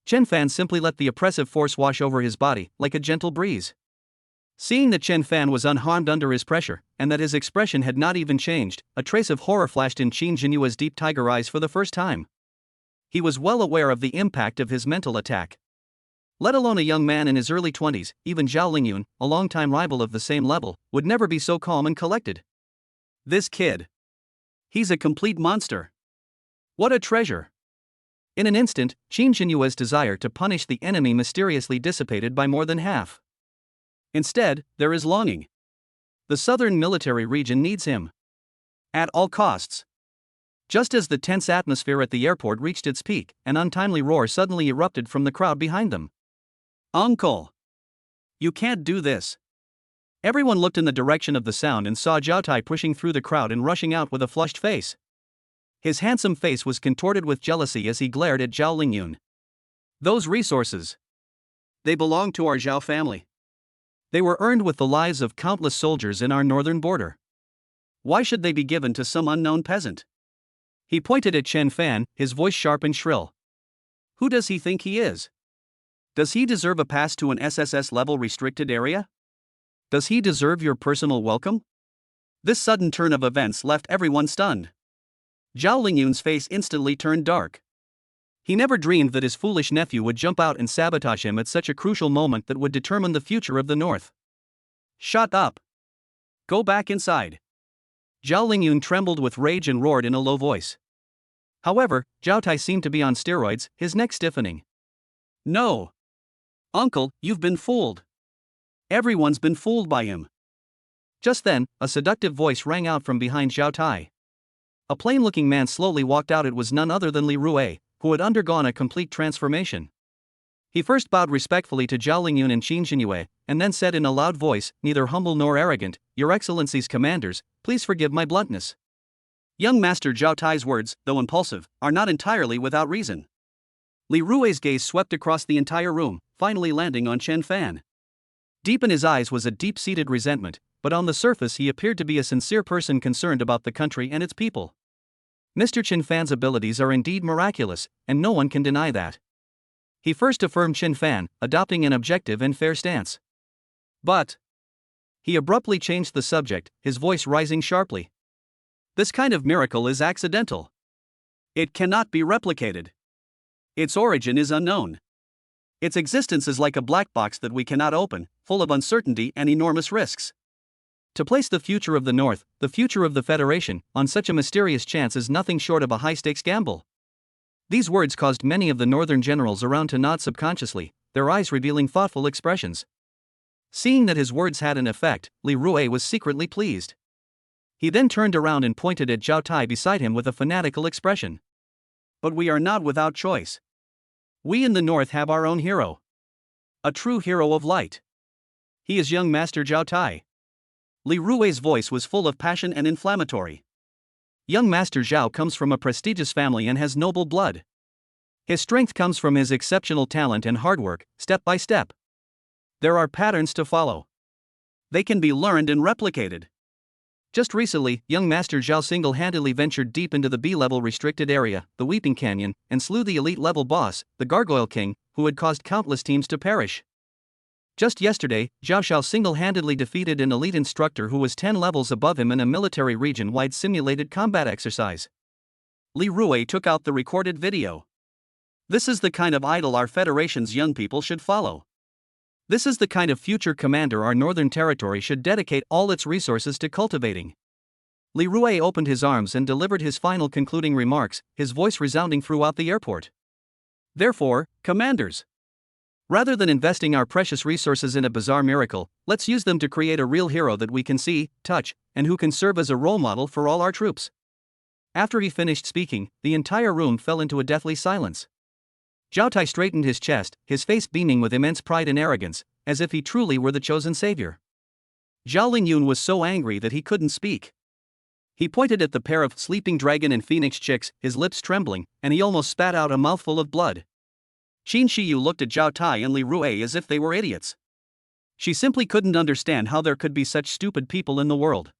Chen Fan simply let the oppressive force wash over his body, like a gentle breeze. Seeing that Chen Fan was unharmed under his pressure, and that his expression had not even changed, a trace of horror flashed in Qin Jinyue's deep tiger eyes for the first time. He was well aware of the impact of his mental attack. Let alone a young man in his early 20s, even Zhao Lingyun, a longtime rival of the same level, would never be so calm and collected. This kid. He's a complete monster. What a treasure. In an instant, Qin Jinyue's desire to punish the enemy mysteriously dissipated by more than half. Instead, there is longing. The southern military region needs him. At all costs. Just as the tense atmosphere at the airport reached its peak, an untimely roar suddenly erupted from the crowd behind them. Uncle! You can't do this. Everyone looked in the direction of the sound and saw Zhao Tai pushing through the crowd and rushing out with a flushed face. His handsome face was contorted with jealousy as he glared at Zhao Lingyun. Those resources. They belong to our Zhao family. They were earned with the lives of countless soldiers in our northern border. Why should they be given to some unknown peasant? He pointed at Chen Fan, his voice sharp and shrill. Who does he think he is? Does he deserve a pass to an SSS-level restricted area? Does he deserve your personal welcome? This sudden turn of events left everyone stunned. Zhao Lingyun's face instantly turned dark. He never dreamed that his foolish nephew would jump out and sabotage him at such a crucial moment that would determine the future of the North. Shut up! Go back inside. Zhao Lingyun trembled with rage and roared in a low voice. However, Zhao Tai seemed to be on steroids, his neck stiffening. No! Uncle, you've been fooled. Everyone's been fooled by him. Just then, a seductive voice rang out from behind Zhao Tai. A plain-looking man slowly walked out. It was none other than Li Rue, who had undergone a complete transformation. He first bowed respectfully to Zhao Lingyun and Qin Jinyue, and then said in a loud voice, neither humble nor arrogant, "Your Excellency's commanders, please forgive my bluntness." Young Master Zhao Tai's words, though impulsive, are not entirely without reason. Li Rue's gaze swept across the entire room, finally landing on Chen Fan. Deep in his eyes was a deep-seated resentment, but on the surface he appeared to be a sincere person concerned about the country and its people. Mr. Chen Fan's abilities are indeed miraculous, and no one can deny that. He first affirmed Chen Fan, adopting an objective and fair stance. But he abruptly changed the subject, his voice rising sharply. This kind of miracle is accidental. It cannot be replicated. Its origin is unknown. Its existence is like a black box that we cannot open, full of uncertainty and enormous risks. To place the future of the North, the future of the Federation, on such a mysterious chance is nothing short of a high-stakes gamble. These words caused many of the northern generals around to nod subconsciously, their eyes revealing thoughtful expressions. Seeing that his words had an effect, Li Rue was secretly pleased. He then turned around and pointed at Zhao Tai beside him with a fanatical expression. But we are not without choice. We in the North have our own hero. A true hero of light. He is young Master Zhao Tai. Li Rue's voice was full of passion and inflammatory. Young Master Zhao comes from a prestigious family and has noble blood. His strength comes from his exceptional talent and hard work, step by step. There are patterns to follow. They can be learned and replicated. Just recently, young Master Zhao single-handedly ventured deep into the B-level restricted area, the Weeping Canyon, and slew the elite-level boss, the Gargoyle King, who had caused countless teams to perish. Just yesterday, Zhao Xiao single-handedly defeated an elite instructor who was 10 levels above him in a military region-wide simulated combat exercise. Li Rui took out the recorded video. This is the kind of idol our Federation's young people should follow. This is the kind of future commander our Northern Territory should dedicate all its resources to cultivating. Li Rui opened his arms and delivered his final concluding remarks, his voice resounding throughout the airport. Therefore, commanders, rather than investing our precious resources in a bizarre miracle, let's use them to create a real hero that we can see, touch, and who can serve as a role model for all our troops. After he finished speaking, the entire room fell into a deathly silence. Zhao Tai straightened his chest, his face beaming with immense pride and arrogance, as if he truly were the chosen savior. Zhao Lingyun was so angry that he couldn't speak. He pointed at the pair of sleeping dragon and phoenix chicks, his lips trembling, and he almost spat out a mouthful of blood. Qin Shiyu looked at Zhao Tai and Li Rui as if they were idiots. She simply couldn't understand how there could be such stupid people in the world.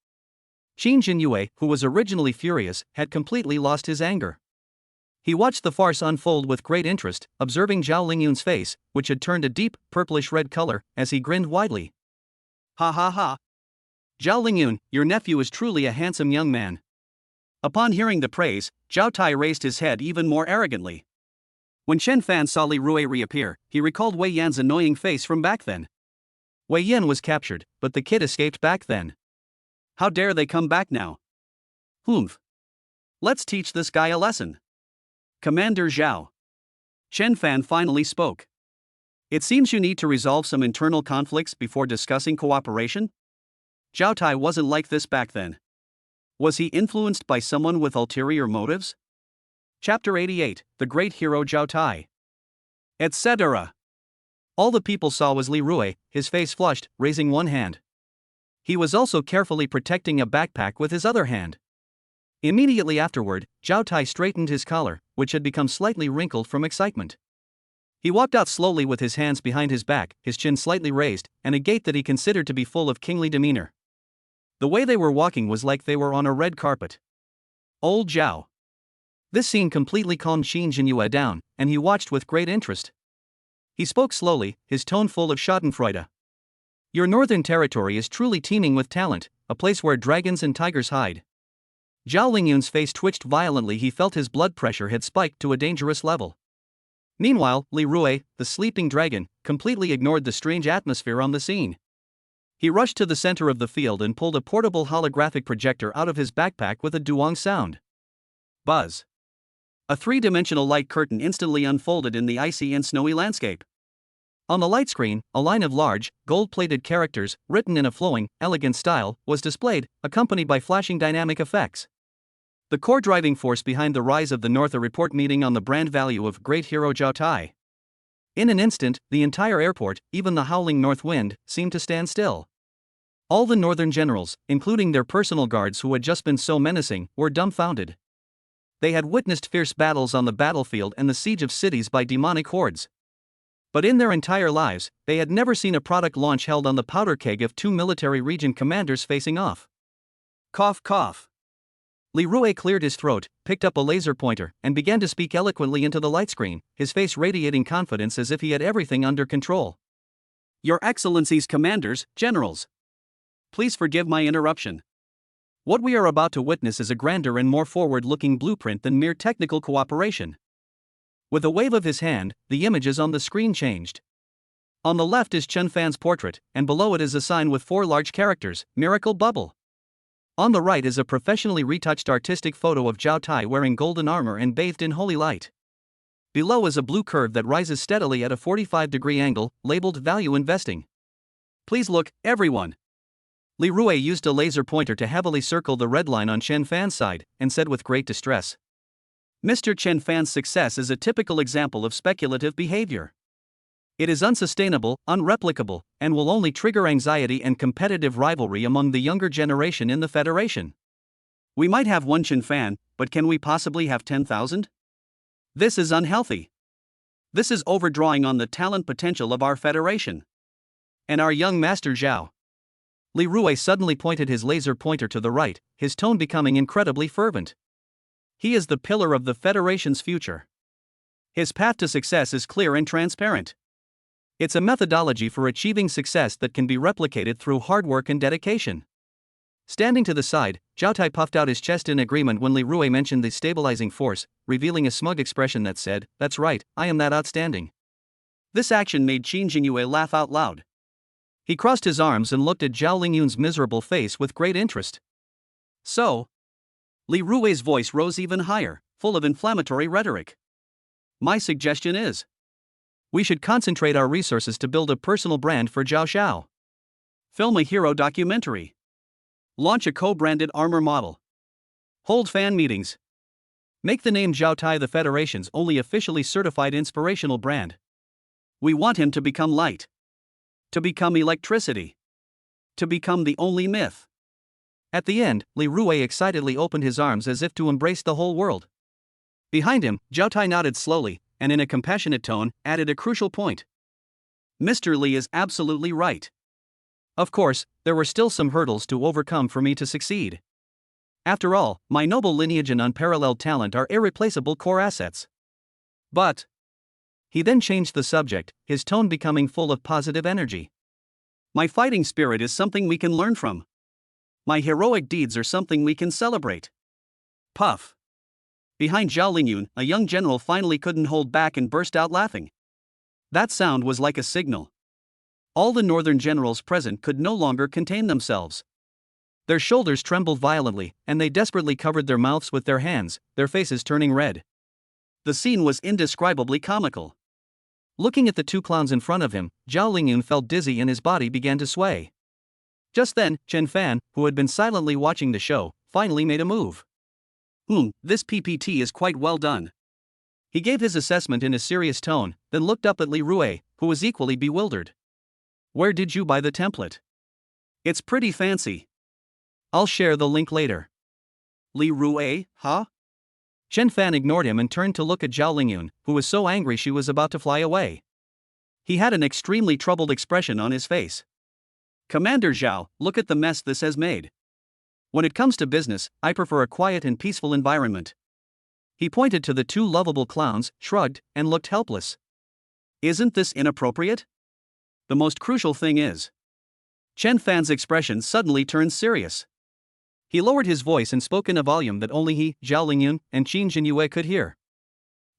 Qin Jinyue, who was originally furious, had completely lost his anger. He watched the farce unfold with great interest, observing Zhao Lingyun's face, which had turned a deep, purplish-red color, as he grinned widely. Ha ha ha! Zhao Lingyun, your nephew is truly a handsome young man. Upon hearing the praise, Zhao Tai raised his head even more arrogantly. When Chen Fan saw Li Rui reappear, he recalled Wei Yan's annoying face from back then. Wei Yan was captured, but the kid escaped back then. How dare they come back now? Humph. Let's teach this guy a lesson. Commander Zhao. Chen Fan finally spoke. It seems you need to resolve some internal conflicts before discussing cooperation? Zhao Tai wasn't like this back then. Was he influenced by someone with ulterior motives? Chapter 88, The Great Hero Zhao Tai. Etc. All the people saw was Li Rui, his face flushed, raising one hand. He was also carefully protecting a backpack with his other hand. Immediately afterward, Zhao Tai straightened his collar, which had become slightly wrinkled from excitement. He walked out slowly with his hands behind his back, his chin slightly raised, and a gait that he considered to be full of kingly demeanor. The way they were walking was like they were on a red carpet. Old Zhao. This scene completely calmed Qin Jinyue down, and he watched with great interest. He spoke slowly, his tone full of schadenfreude. Your Northern Territory is truly teeming with talent, a place where dragons and tigers hide. Zhao Lingyun's face twitched violently. He felt his blood pressure had spiked to a dangerous level. Meanwhile, Li Rui, the sleeping dragon, completely ignored the strange atmosphere on the scene. He rushed to the center of the field and pulled a portable holographic projector out of his backpack with a duong sound. Buzz. A three-dimensional light curtain instantly unfolded in the icy and snowy landscape. On the light screen, a line of large, gold-plated characters, written in a flowing, elegant style, was displayed, accompanied by flashing dynamic effects. The core driving force behind the rise of the North, a report meeting on the brand value of Great Hero Zhao Tai. In an instant, the entire airport, even the howling north wind, seemed to stand still. All the northern generals, including their personal guards who had just been so menacing, were dumbfounded. They had witnessed fierce battles on the battlefield and the siege of cities by demonic hordes. But in their entire lives, they had never seen a product launch held on the powder keg of two military region commanders facing off. Cough cough. Li Rui cleared his throat, picked up a laser pointer, and began to speak eloquently into the light screen, his face radiating confidence as if he had everything under control. Your Excellencies, commanders, generals. Please forgive my interruption. What we are about to witness is a grander and more forward-looking blueprint than mere technical cooperation. With a wave of his hand, the images on the screen changed. On the left is Chen Fan's portrait, and below it is a sign with 4 large characters, Miracle Bubble. On the right is a professionally retouched artistic photo of Zhao Tai wearing golden armor and bathed in holy light. Below is a blue curve that rises steadily at a 45-degree angle, labeled Value Investing. Please look, everyone. Li Rui used a laser pointer to heavily circle the red line on Chen Fan's side, and said with great distress. Mr. Chen Fan's success is a typical example of speculative behavior. It is unsustainable, unreplicable, and will only trigger anxiety and competitive rivalry among the younger generation in the Federation. We might have one Chen Fan, but can we possibly have 10,000? This is unhealthy. This is overdrawing on the talent potential of our Federation. And our young master Zhao. Li Rui suddenly pointed his laser pointer to the right, his tone becoming incredibly fervent. He is the pillar of the Federation's future. His path to success is clear and transparent. It's a methodology for achieving success that can be replicated through hard work and dedication. Standing to the side, Zhao Tai puffed out his chest in agreement when Li Rui mentioned the stabilizing force, revealing a smug expression that said, "That's right, I am that outstanding." This action made Qin Jingyue laugh out loud. He crossed his arms and looked at Zhao Lingyun's miserable face with great interest. So? Li Rui's voice rose even higher, full of inflammatory rhetoric. My suggestion is, we should concentrate our resources to build a personal brand for Zhao Xiao. Film a hero documentary. Launch a co-branded armor model. Hold fan meetings. Make the name Zhao Tai the Federation's only officially certified inspirational brand. We want him to become light. To become electricity. To become the only myth. At the end, Li Rui excitedly opened his arms as if to embrace the whole world. Behind him, Zhao Tai nodded slowly, and in a compassionate tone, added a crucial point. Mr. Li is absolutely right. Of course, there were still some hurdles to overcome for me to succeed. After all, my noble lineage and unparalleled talent are irreplaceable core assets. But he then changed the subject, his tone becoming full of positive energy. My fighting spirit is something we can learn from. My heroic deeds are something we can celebrate. Puff. Behind Zhao Lingyun, a young general finally couldn't hold back and burst out laughing. That sound was like a signal. All the northern generals present could no longer contain themselves. Their shoulders trembled violently, and they desperately covered their mouths with their hands, their faces turning red. The scene was indescribably comical. Looking at the two clowns in front of him, Zhao Lingyun felt dizzy and his body began to sway. Just then, Chen Fan, who had been silently watching the show, finally made a move. This PPT is quite well done. He gave his assessment in a serious tone, then looked up at Li Rui, who was equally bewildered. Where did you buy the template? It's pretty fancy. I'll share the link later. Li Rui, huh? Chen Fan ignored him and turned to look at Zhao Lingyun, who was so angry she was about to fly away. He had an extremely troubled expression on his face. Commander Zhao, look at the mess this has made. When it comes to business, I prefer a quiet and peaceful environment. He pointed to the two lovable clowns, shrugged, and looked helpless. Isn't this inappropriate? The most crucial thing is. Chen Fan's expression suddenly turned serious. He lowered his voice and spoke in a volume that only he, Zhao Lingyun, and Qin Jingyue could hear.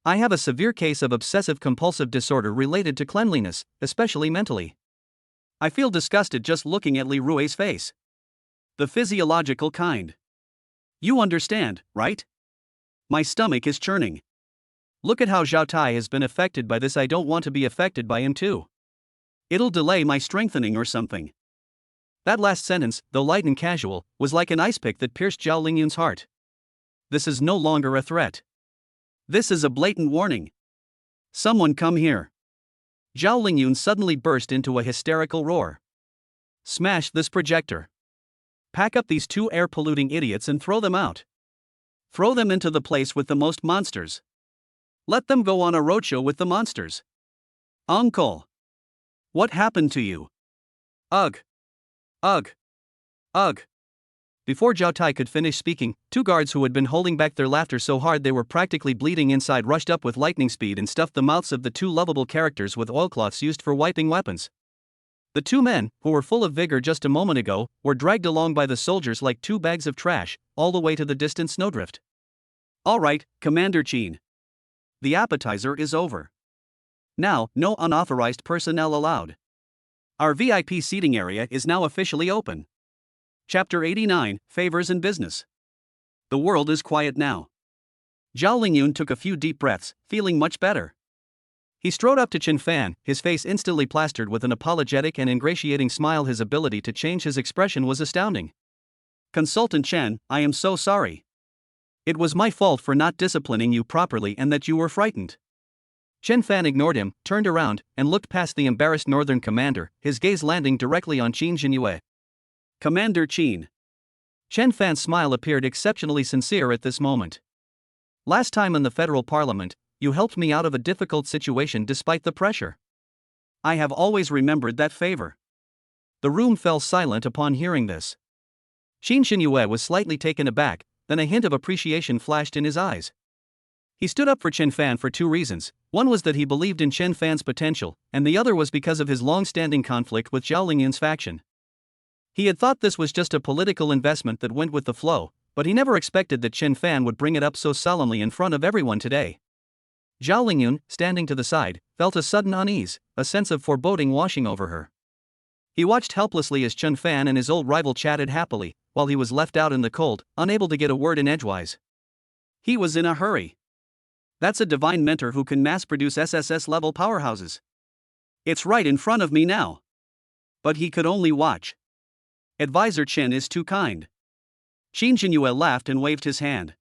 I have a severe case of obsessive-compulsive disorder related to cleanliness, especially mentally. I feel disgusted just looking at Li Rui's face. The physiological kind. You understand, right? My stomach is churning. Look at how Zhao Tai has been affected by this. I don't want to be affected by him too. It'll delay my strengthening or something. That last sentence, though light and casual, was like an ice pick that pierced Zhao Lingyun's heart. This is no longer a threat. This is a blatant warning. Someone come here. Zhao Lingyun suddenly burst into a hysterical roar. Smash this projector. Pack up these two air-polluting idiots and throw them out. Throw them into the place with the most monsters. Let them go on a roadshow with the monsters. Uncle. What happened to you? Ugh. Ugh. Ugh. Before Zhao Tai could finish speaking, two guards who had been holding back their laughter so hard they were practically bleeding inside rushed up with lightning speed and stuffed the mouths of the two lovable characters with oilcloths used for wiping weapons. The two men, who were full of vigor just a moment ago, were dragged along by the soldiers like two bags of trash, all the way to the distant snowdrift. All right, Commander Qin. The appetizer is over. Now, no unauthorized personnel allowed. Our VIP seating area is now officially open. Chapter 89, Favors in Business. The world is quiet now. Zhao Lingyun took a few deep breaths, feeling much better. He strode up to Chen Fan, his face instantly plastered with an apologetic and ingratiating smile. His ability to change his expression was astounding. Consultant Chen, I am so sorry. It was my fault for not disciplining you properly and that you were frightened. Chen Fan ignored him, turned around, and looked past the embarrassed northern commander, his gaze landing directly on Qin Jingyue. Commander Qin. Chen Fan's smile appeared exceptionally sincere at this moment. Last time in the federal parliament, you helped me out of a difficult situation despite the pressure. I have always remembered that favor. The room fell silent upon hearing this. Qin Xinyue was slightly taken aback, then a hint of appreciation flashed in his eyes. He stood up for Chen Fan for two reasons. One was that he believed in Chen Fan's potential, and the other was because of his long-standing conflict with Zhao Lingyun's faction. He had thought this was just a political investment that went with the flow, but he never expected that Chen Fan would bring it up so solemnly in front of everyone today. Zhao Lingyun, standing to the side, felt a sudden unease, a sense of foreboding washing over her. He watched helplessly as Chen Fan and his old rival chatted happily, while he was left out in the cold, unable to get a word in edgewise. He was in a hurry. That's a divine mentor who can mass-produce SSS-level powerhouses. It's right in front of me now. But he could only watch. Advisor Chen is too kind. Qin Xinyue laughed and waved his hand.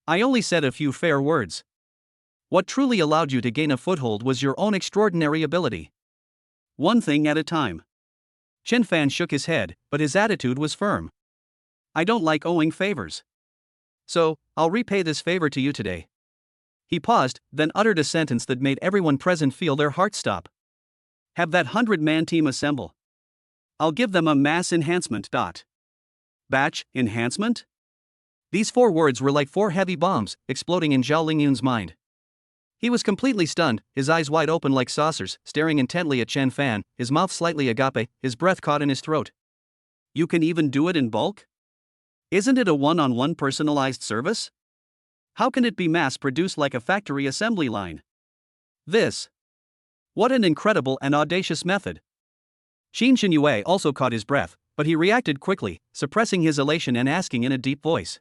I only said a few fair words. What truly allowed you to gain a foothold was your own extraordinary ability. One thing at a time. Chen Fan shook his head, but his attitude was firm. I don't like owing favors. So, I'll repay this favor to you today. He paused, then uttered a sentence that made everyone present feel their hearts stop. Have that 100-man team assemble. I'll give them a mass enhancement. Batch enhancement? These 4 words were like 4 heavy bombs, exploding in Zhao Lingyun's mind. He was completely stunned, his eyes wide open like saucers, staring intently at Chen Fan, his mouth slightly agape, his breath caught in his throat. You can even do it in bulk? Isn't it a one-on-one personalized service? How can it be mass-produced like a factory assembly line? What an incredible and audacious method. Qin Xinyue also caught his breath, but he reacted quickly, suppressing his elation and asking in a deep voice.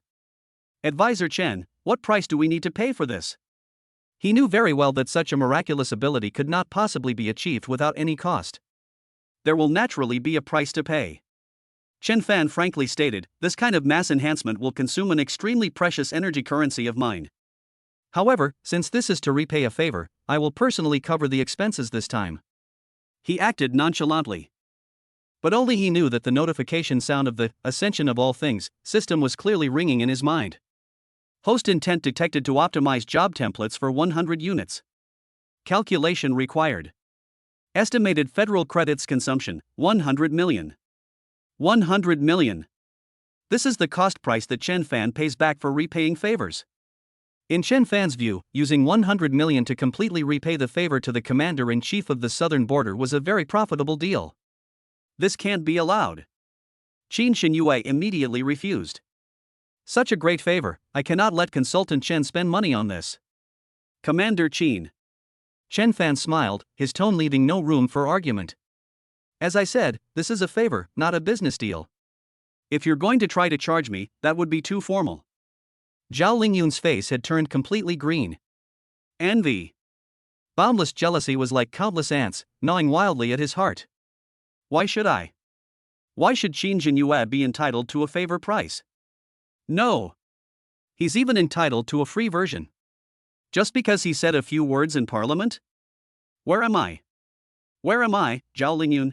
Advisor Chen, what price do we need to pay for this? He knew very well that such a miraculous ability could not possibly be achieved without any cost. There will naturally be a price to pay. Chen Fan frankly stated, this kind of mass enhancement will consume an extremely precious energy currency of mine. However, since this is to repay a favor, I will personally cover the expenses this time. He acted nonchalantly. But only he knew that the notification sound of the ascension of all things system was clearly ringing in his mind. Host intent detected to optimize job templates for 100 units. Calculation required. Estimated federal credits consumption, 100 million. 100 million. This is the cost price that Chen Fan pays back for repaying favors. In Chen Fan's view, using 100 million to completely repay the favor to the commander-in-chief of the southern border was a very profitable deal. This can't be allowed. Qin Xinyue immediately refused. Such a great favor, I cannot let Consultant Chen spend money on this. Commander Qin. Chen Fan smiled, his tone leaving no room for argument. As I said, this is a favor, not a business deal. If you're going to try to charge me, that would be too formal. Zhao Lingyun's face had turned completely green. Envy. Boundless jealousy was like countless ants, gnawing wildly at his heart. Why should I? Why should Qin Xinyue be entitled to a favor price? No. He's even entitled to a free version. Just because he said a few words in parliament? Where am I? Where am I, Zhao Lingyun?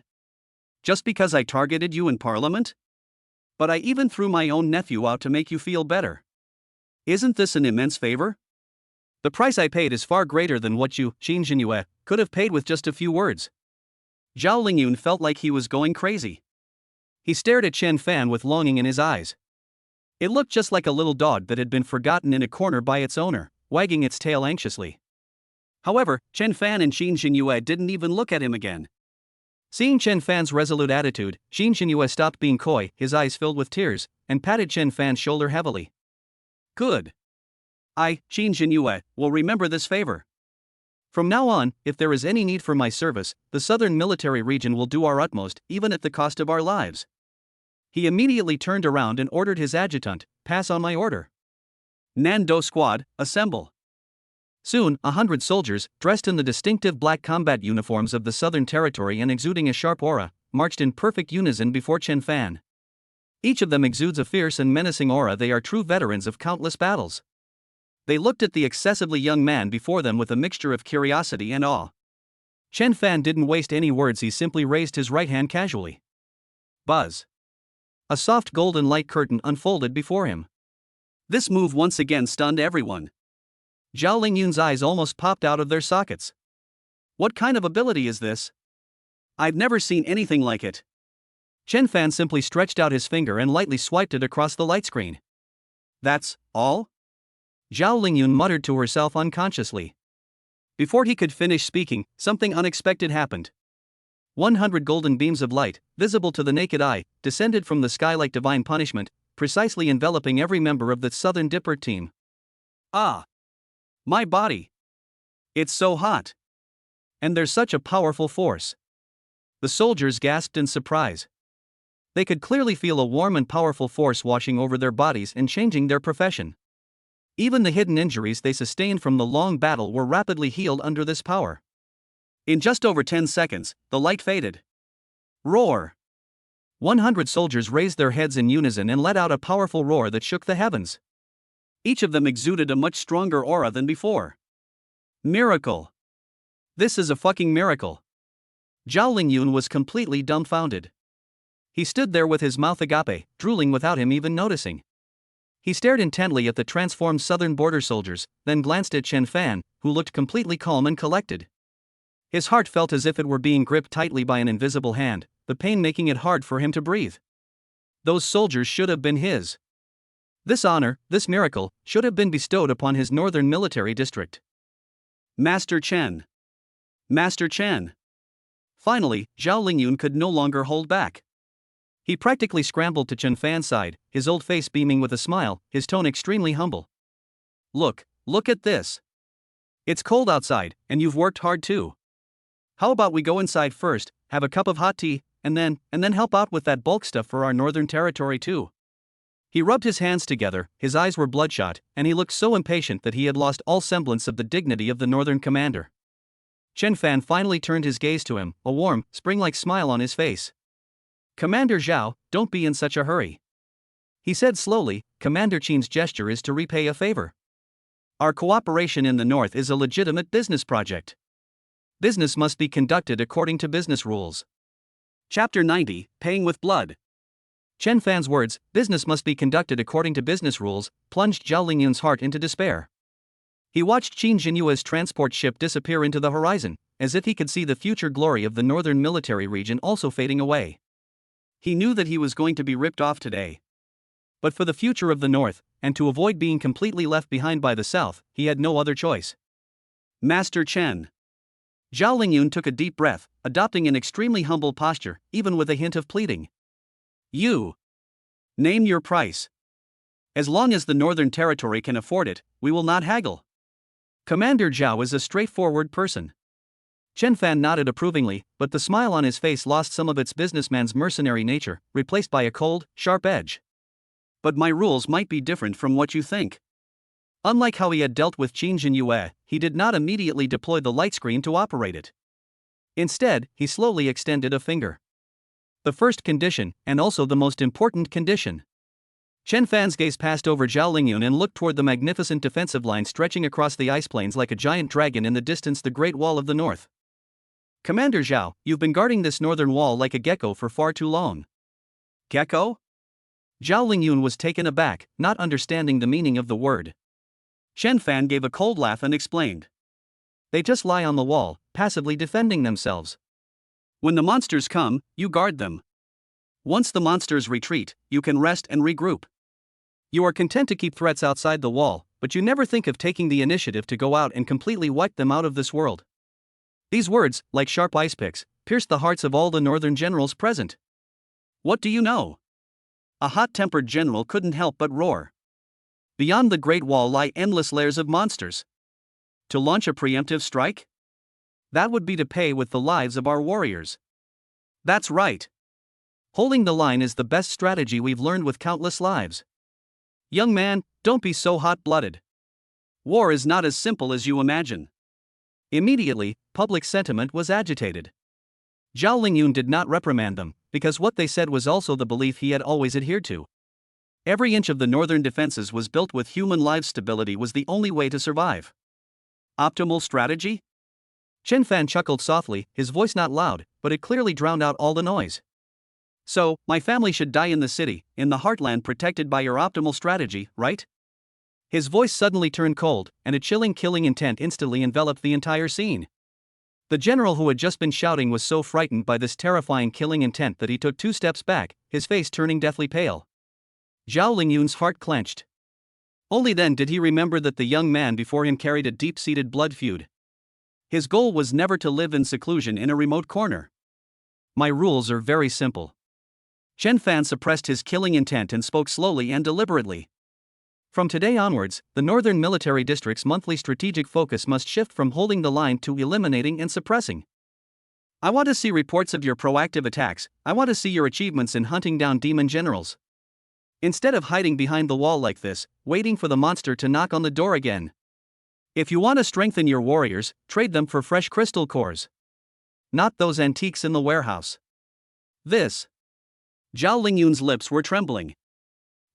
Just because I targeted you in parliament? But I even threw my own nephew out to make you feel better. Isn't this an immense favor? The price I paid is far greater than what you, Qin Xinyue, could have paid with just a few words. Zhao Lingyun felt like he was going crazy. He stared at Chen Fan with longing in his eyes. It looked just like a little dog that had been forgotten in a corner by its owner, wagging its tail anxiously. However, Chen Fan and Qin Xinyue didn't even look at him again. Seeing Chen Fan's resolute attitude, Qin Xinyue stopped being coy, his eyes filled with tears, and patted Chen Fan's shoulder heavily. Good. I, Qin Xinyue, will remember this favor. From now on, if there is any need for my service, the southern military region will do our utmost, even at the cost of our lives. He immediately turned around and ordered his adjutant, pass on my order. Nando squad, assemble. Soon, 100 soldiers, dressed in the distinctive black combat uniforms of the Southern Territory and exuding a sharp aura, marched in perfect unison before Chen Fan. Each of them exudes a fierce and menacing aura. They are true veterans of countless battles. They looked at the excessively young man before them with a mixture of curiosity and awe. Chen Fan didn't waste any words. He simply raised his right hand casually. Buzz. A soft golden light curtain unfolded before him. This move once again stunned everyone. Zhao Lingyun's eyes almost popped out of their sockets. What kind of ability is this? I've never seen anything like it. Chen Fan simply stretched out his finger and lightly swiped it across the light screen. That's all? Zhao Lingyun muttered to herself unconsciously. Before he could finish speaking, something unexpected happened. 100 golden beams of light, visible to the naked eye, descended from the sky like divine punishment, precisely enveloping every member of the Southern Dipper team. Ah! My body! It's so hot! And there's such a powerful force. The soldiers gasped in surprise. They could clearly feel a warm and powerful force washing over their bodies and changing their profession. Even the hidden injuries they sustained from the long battle were rapidly healed under this power. In just over 10 seconds, the light faded. Roar! 100 soldiers raised their heads in unison and let out a powerful roar that shook the heavens. Each of them exuded a much stronger aura than before. Miracle! This is a fucking miracle! Zhao Lingyun was completely dumbfounded. He stood there with his mouth agape, drooling without him even noticing. He stared intently at the transformed southern border soldiers, then glanced at Chen Fan, who looked completely calm and collected. His heart felt as if it were being gripped tightly by an invisible hand, the pain making it hard for him to breathe. Those soldiers should have been his. This honor, this miracle, should have been bestowed upon his northern military district. Master Chen! Master Chen! Finally, Zhao Lingyun could no longer hold back. He practically scrambled to Chen Fan's side, his old face beaming with a smile, his tone extremely humble. Look at this. It's cold outside, and you've worked hard too. How about we go inside first, have a cup of hot tea, and then help out with that bulk stuff for our northern territory too. He rubbed his hands together, his eyes were bloodshot, and he looked so impatient that he had lost all semblance of the dignity of the northern commander. Chen Fan finally turned his gaze to him, a warm, spring-like smile on his face. Commander Zhao, don't be in such a hurry. He said slowly, Commander Qin's gesture is to repay a favor. Our cooperation in the north is a legitimate business project. Business must be conducted according to business rules. Chapter 90, Paying with Blood. Chen Fan's words, business must be conducted according to business rules, plunged Zhao Lingyun's heart into despair. He watched Qin Jinyue's transport ship disappear into the horizon, as if he could see the future glory of the northern military region also fading away. He knew that he was going to be ripped off today. But for the future of the north, and to avoid being completely left behind by the south, he had no other choice. Master Chen. Zhao Lingyun took a deep breath, adopting an extremely humble posture, even with a hint of pleading. You. Name your price. As long as the northern territory can afford it, we will not haggle. Commander Zhao is a straightforward person. Chen Fan nodded approvingly, but the smile on his face lost some of its businessman's mercenary nature, replaced by a cold, sharp edge. But my rules might be different from what you think. Unlike how he had dealt with Qin Jinyue, he did not immediately deploy the light screen to operate it. Instead, he slowly extended a finger. The first condition, and also the most important condition. Chen Fan's gaze passed over Zhao Lingyun and looked toward the magnificent defensive line stretching across the ice plains like a giant dragon in the distance, the Great Wall of the North. Commander Zhao, you've been guarding this northern wall like a gecko for far too long. Gecko? Zhao Lingyun was taken aback, not understanding the meaning of the word. Chen Fan gave a cold laugh and explained. They just lie on the wall, passively defending themselves. When the monsters come, you guard them. Once the monsters retreat, you can rest and regroup. You are content to keep threats outside the wall, but you never think of taking the initiative to go out and completely wipe them out of this world. These words, like sharp ice picks, pierced the hearts of all the northern generals present. What do you know? A hot-tempered general couldn't help but roar. Beyond the Great Wall lie endless layers of monsters. To launch a preemptive strike? That would be to pay with the lives of our warriors. That's right. Holding the line is the best strategy we've learned with countless lives. Young man, don't be so hot-blooded. War is not as simple as you imagine. Immediately, public sentiment was agitated. Zhao Lingyun did not reprimand them, because what they said was also the belief he had always adhered to. Every inch of the northern defenses was built with human life. Stability was the only way to survive. Optimal strategy? Chen Fan chuckled softly, his voice not loud, but it clearly drowned out all the noise. So, my family should die in the city, in the heartland protected by your optimal strategy, right? His voice suddenly turned cold, and a chilling killing intent instantly enveloped the entire scene. The general who had just been shouting was so frightened by this terrifying killing intent that he took 2 steps back, his face turning deathly pale. Zhao Lingyun's heart clenched. Only then did he remember that the young man before him carried a deep-seated blood feud. His goal was never to live in seclusion in a remote corner. My rules are very simple. Chen Fan suppressed his killing intent and spoke slowly and deliberately. From today onwards, the Northern Military District's monthly strategic focus must shift from holding the line to eliminating and suppressing. I want to see reports of your proactive attacks. I want to see your achievements in hunting down demon generals. Instead of hiding behind the wall like this, waiting for the monster to knock on the door again. If you want to strengthen your warriors, trade them for fresh crystal cores. Not those antiques in the warehouse. This. Zhao Lingyun's lips were trembling.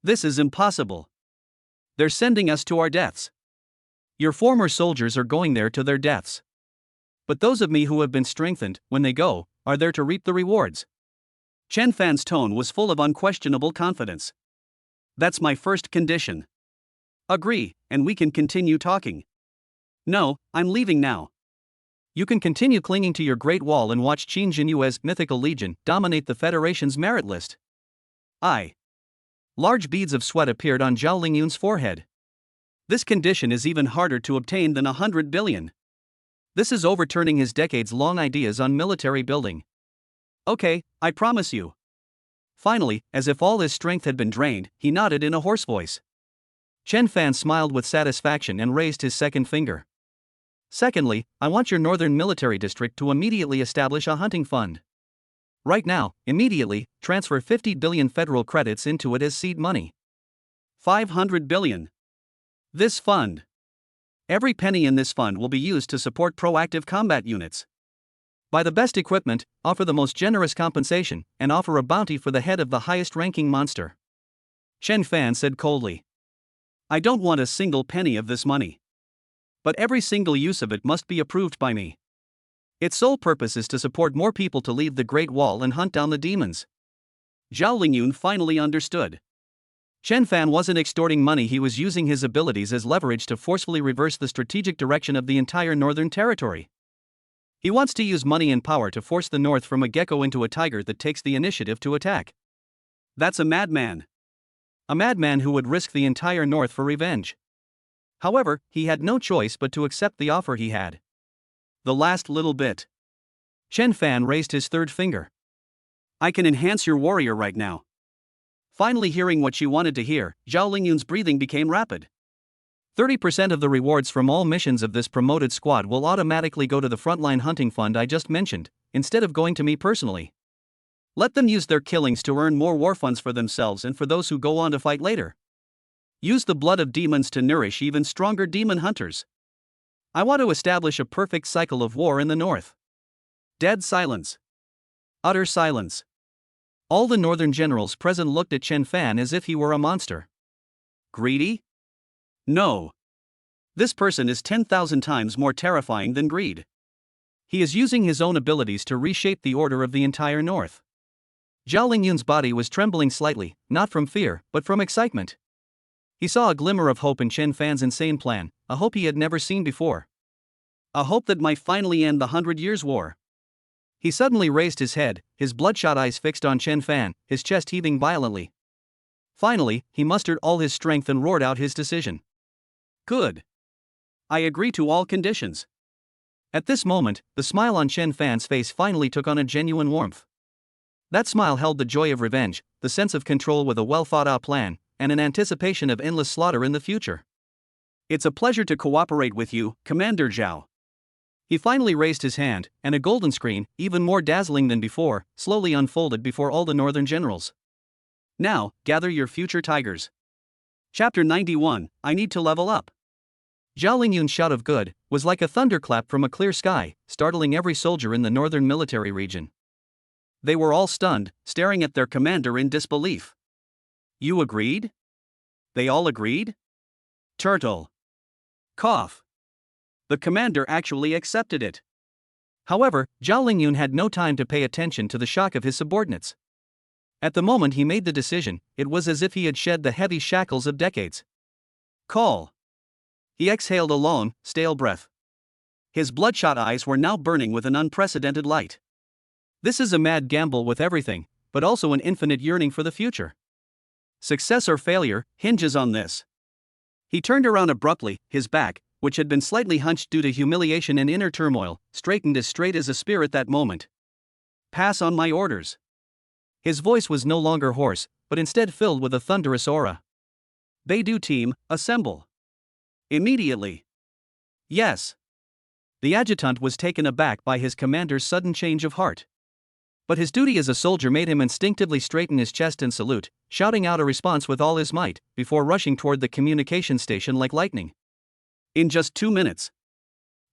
This is impossible. They're sending us to our deaths. Your former soldiers are going there to their deaths. But those of me who have been strengthened, when they go, are there to reap the rewards. Chen Fan's tone was full of unquestionable confidence. That's my first condition. Agree, and we can continue talking. No, I'm leaving now. You can continue clinging to your Great Wall and watch Qin Jinyue's mythical legion dominate the Federation's merit list. Large beads of sweat appeared on Zhao Lingyun's forehead. This condition is even harder to obtain than 100 billion. This is overturning his decades-long ideas on military building. Okay, I promise you. Finally, as if all his strength had been drained, he nodded in a hoarse voice. Chen Fan smiled with satisfaction and raised his second finger. Secondly, I want your Northern Military District to immediately establish a hunting fund. Right now, immediately, transfer 50 billion federal credits into it as seed money. 500 billion. This fund. Every penny in this fund will be used to support proactive combat units. Buy the best equipment, offer the most generous compensation, and offer a bounty for the head of the highest-ranking monster. Chen Fan said coldly. I don't want a single penny of this money. But every single use of it must be approved by me. Its sole purpose is to support more people to leave the Great Wall and hunt down the demons. Zhao Lingyun finally understood. Chen Fan wasn't extorting money, he was using his abilities as leverage to forcefully reverse the strategic direction of the entire Northern Territory. He wants to use money and power to force the North from a gecko into a tiger that takes the initiative to attack. That's a madman. A madman who would risk the entire North for revenge. However, he had no choice but to accept the offer he had. The last little bit. Chen Fan raised his third finger. I can enhance your warrior right now. Finally hearing what she wanted to hear, Zhao Lingyun's breathing became rapid. 30% of the rewards from all missions of this promoted squad will automatically go to the frontline hunting fund I just mentioned, instead of going to me personally. Let them use their killings to earn more war funds for themselves and for those who go on to fight later. Use the blood of demons to nourish even stronger demon hunters. I want to establish a perfect cycle of war in the North. Dead silence. Utter silence. All the northern generals present looked at Chen Fan as if he were a monster. Greedy? No. This person is 10,000 times more terrifying than greed. He is using his own abilities to reshape the order of the entire North. Zhao Lingyun's body was trembling slightly, not from fear, but from excitement. He saw a glimmer of hope in Chen Fan's insane plan, a hope he had never seen before. A hope that might finally end the 100 Years' War. He suddenly raised his head, his bloodshot eyes fixed on Chen Fan, his chest heaving violently. Finally, he mustered all his strength and roared out his decision. Good. I agree to all conditions. At this moment, the smile on Chen Fan's face finally took on a genuine warmth. That smile held the joy of revenge, the sense of control with a well-thought-out plan, and an anticipation of endless slaughter in the future. It's a pleasure to cooperate with you, Commander Zhao. He finally raised his hand, and a golden screen, even more dazzling than before, slowly unfolded before all the northern generals. Now, gather your future tigers. Chapter 91, I need to level up. Zhao Lingyun's shout of good was like a thunderclap from a clear sky, startling every soldier in the northern military region. They were all stunned, staring at their commander in disbelief. You agreed? They all agreed? Turtle. Cough. The commander actually accepted it. However, Zhao Lingyun had no time to pay attention to the shock of his subordinates. At the moment he made the decision, it was as if he had shed the heavy shackles of decades. Call. He exhaled a long, stale breath. His bloodshot eyes were now burning with an unprecedented light. This is a mad gamble with everything, but also an infinite yearning for the future. Success or failure hinges on this. He turned around abruptly, his back, which had been slightly hunched due to humiliation and inner turmoil, straightened as straight as a spear at that moment. Pass on my orders. His voice was no longer hoarse, but instead filled with a thunderous aura. Beidou team, assemble. Immediately. Yes. The adjutant was taken aback by his commander's sudden change of heart. But his duty as a soldier made him instinctively straighten his chest and salute, shouting out a response with all his might, before rushing toward the communication station like lightning. In just 2 minutes,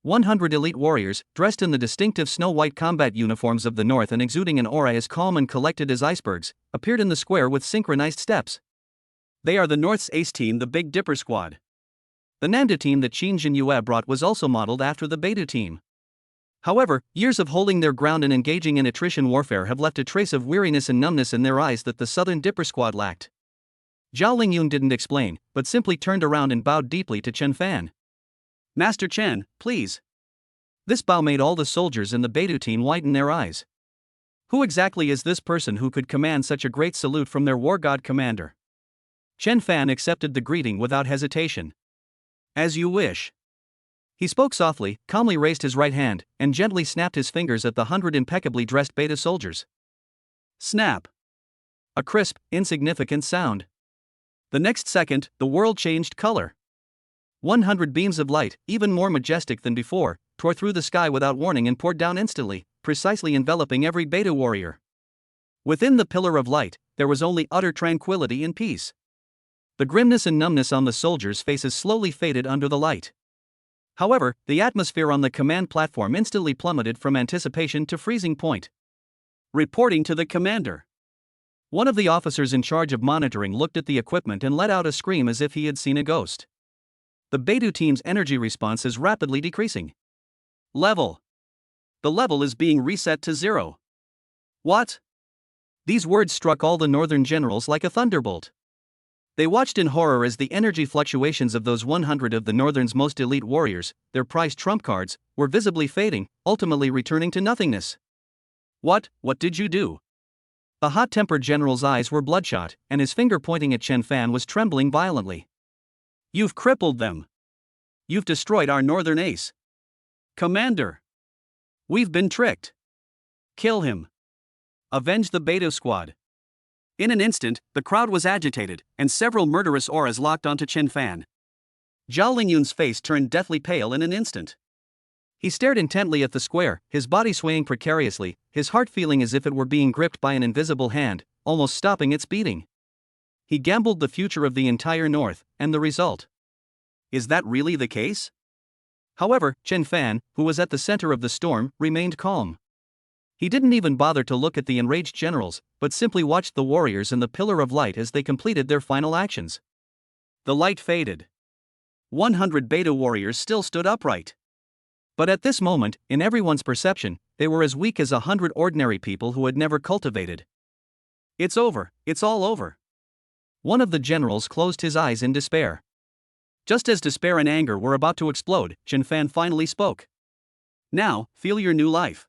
100 elite warriors, dressed in the distinctive snow-white combat uniforms of the North and exuding an aura as calm and collected as icebergs, appeared in the square with synchronized steps. They are the North's ace team, the Big Dipper Squad. The Nandu team that Qin Jinyue brought was also modeled after the Beidou team. However, years of holding their ground and engaging in attrition warfare have left a trace of weariness and numbness in their eyes that the Southern Dipper Squad lacked. Zhao Lingyun didn't explain, but simply turned around and bowed deeply to Chen Fan. Master Chen, please. This bow made all the soldiers in the Beidou team widen their eyes. Who exactly is this person who could command such a great salute from their war god commander? Chen Fan accepted the greeting without hesitation. As you wish. He spoke softly, calmly raised his right hand, and gently snapped his fingers at the 100 impeccably dressed Beidou soldiers. Snap. A crisp, insignificant sound. The next second, the world changed color. 100 beams of light, even more majestic than before, tore through the sky without warning and poured down instantly, precisely enveloping every Beidou warrior. Within the pillar of light, there was only utter tranquility and peace. The grimness and numbness on the soldiers' faces slowly faded under the light. However, the atmosphere on the command platform instantly plummeted from anticipation to freezing point. Reporting to the commander. One of the officers in charge of monitoring looked at the equipment and let out a scream as if he had seen a ghost. The Beidou team's energy response is rapidly decreasing. Level. The level is being reset to 0. What? These words struck all the northern generals like a thunderbolt. They watched in horror as the energy fluctuations of those 100 of the Northern's most elite warriors, their prized trump cards, were visibly fading, ultimately returning to nothingness. What did you do? The hot-tempered general's eyes were bloodshot, and his finger pointing at Chen Fan was trembling violently. You've crippled them. You've destroyed our northern ace. Commander. We've been tricked. Kill him. Avenge the Beidou squad. In an instant, the crowd was agitated, and several murderous auras locked onto Chen Fan. Zhao Lingyun's face turned deathly pale in an instant. He stared intently at the square, his body swaying precariously, his heart feeling as if it were being gripped by an invisible hand, almost stopping its beating. He gambled the future of the entire North, and the result. Is that really the case? However, Chen Fan, who was at the center of the storm, remained calm. He didn't even bother to look at the enraged generals, but simply watched the warriors in the pillar of light as they completed their final actions. The light faded. 100 Beidou warriors still stood upright. But at this moment, in everyone's perception, they were as weak as 100 ordinary people who had never cultivated. It's over, it's all over. One of the generals closed his eyes in despair. Just as despair and anger were about to explode, Chen Fan finally spoke. Now, feel your new life.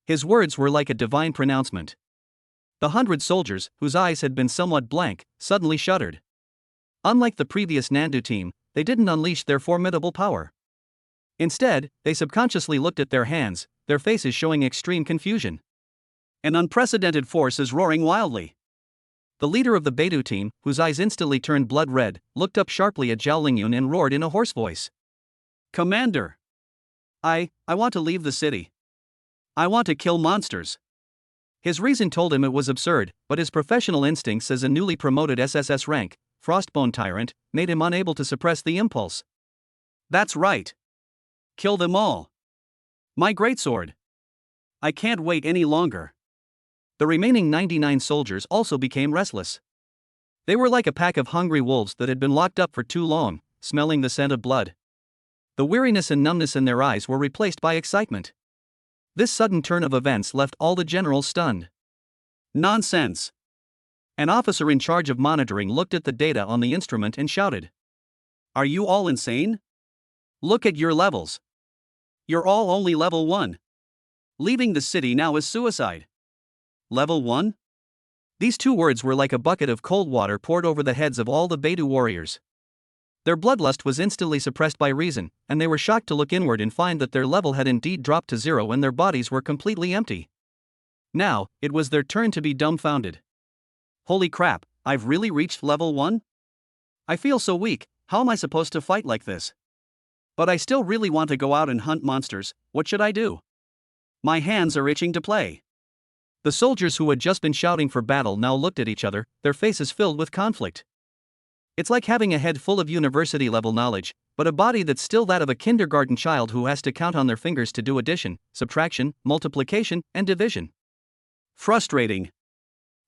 His words were like a divine pronouncement. The 100 soldiers, whose eyes had been somewhat blank, suddenly shuddered. Unlike the previous Nandu team, they didn't unleash their formidable power. Instead, they subconsciously looked at their hands, their faces showing extreme confusion. An unprecedented force is roaring wildly. The leader of the Beidou team, whose eyes instantly turned blood red, looked up sharply at Zhao Lingyun and roared in a hoarse voice. Commander! I want to leave the city. I want to kill monsters. His reason told him it was absurd, but his professional instincts as a newly promoted SSS rank, Frostbone Tyrant, made him unable to suppress the impulse. That's right. Kill them all. My greatsword. I can't wait any longer. The remaining 99 soldiers also became restless. They were like a pack of hungry wolves that had been locked up for too long, smelling the scent of blood. The weariness and numbness in their eyes were replaced by excitement. This sudden turn of events left all the generals stunned. Nonsense! An officer in charge of monitoring looked at the data on the instrument and shouted. Are you all insane? Look at your levels. You're all only level 1. Leaving the city now is suicide. Level 1? These two words were like a bucket of cold water poured over the heads of all the Beidou warriors. Their bloodlust was instantly suppressed by reason, and they were shocked to look inward and find that their level had indeed dropped to 0 and their bodies were completely empty. Now, it was their turn to be dumbfounded. Holy crap, I've really reached level 1? I feel so weak, how am I supposed to fight like this? But I still really want to go out and hunt monsters, what should I do? My hands are itching to play. The soldiers who had just been shouting for battle now looked at each other, their faces filled with conflict. It's like having a head full of university-level knowledge, but a body that's still that of a kindergarten child who has to count on their fingers to do addition, subtraction, multiplication, and division. Frustrating.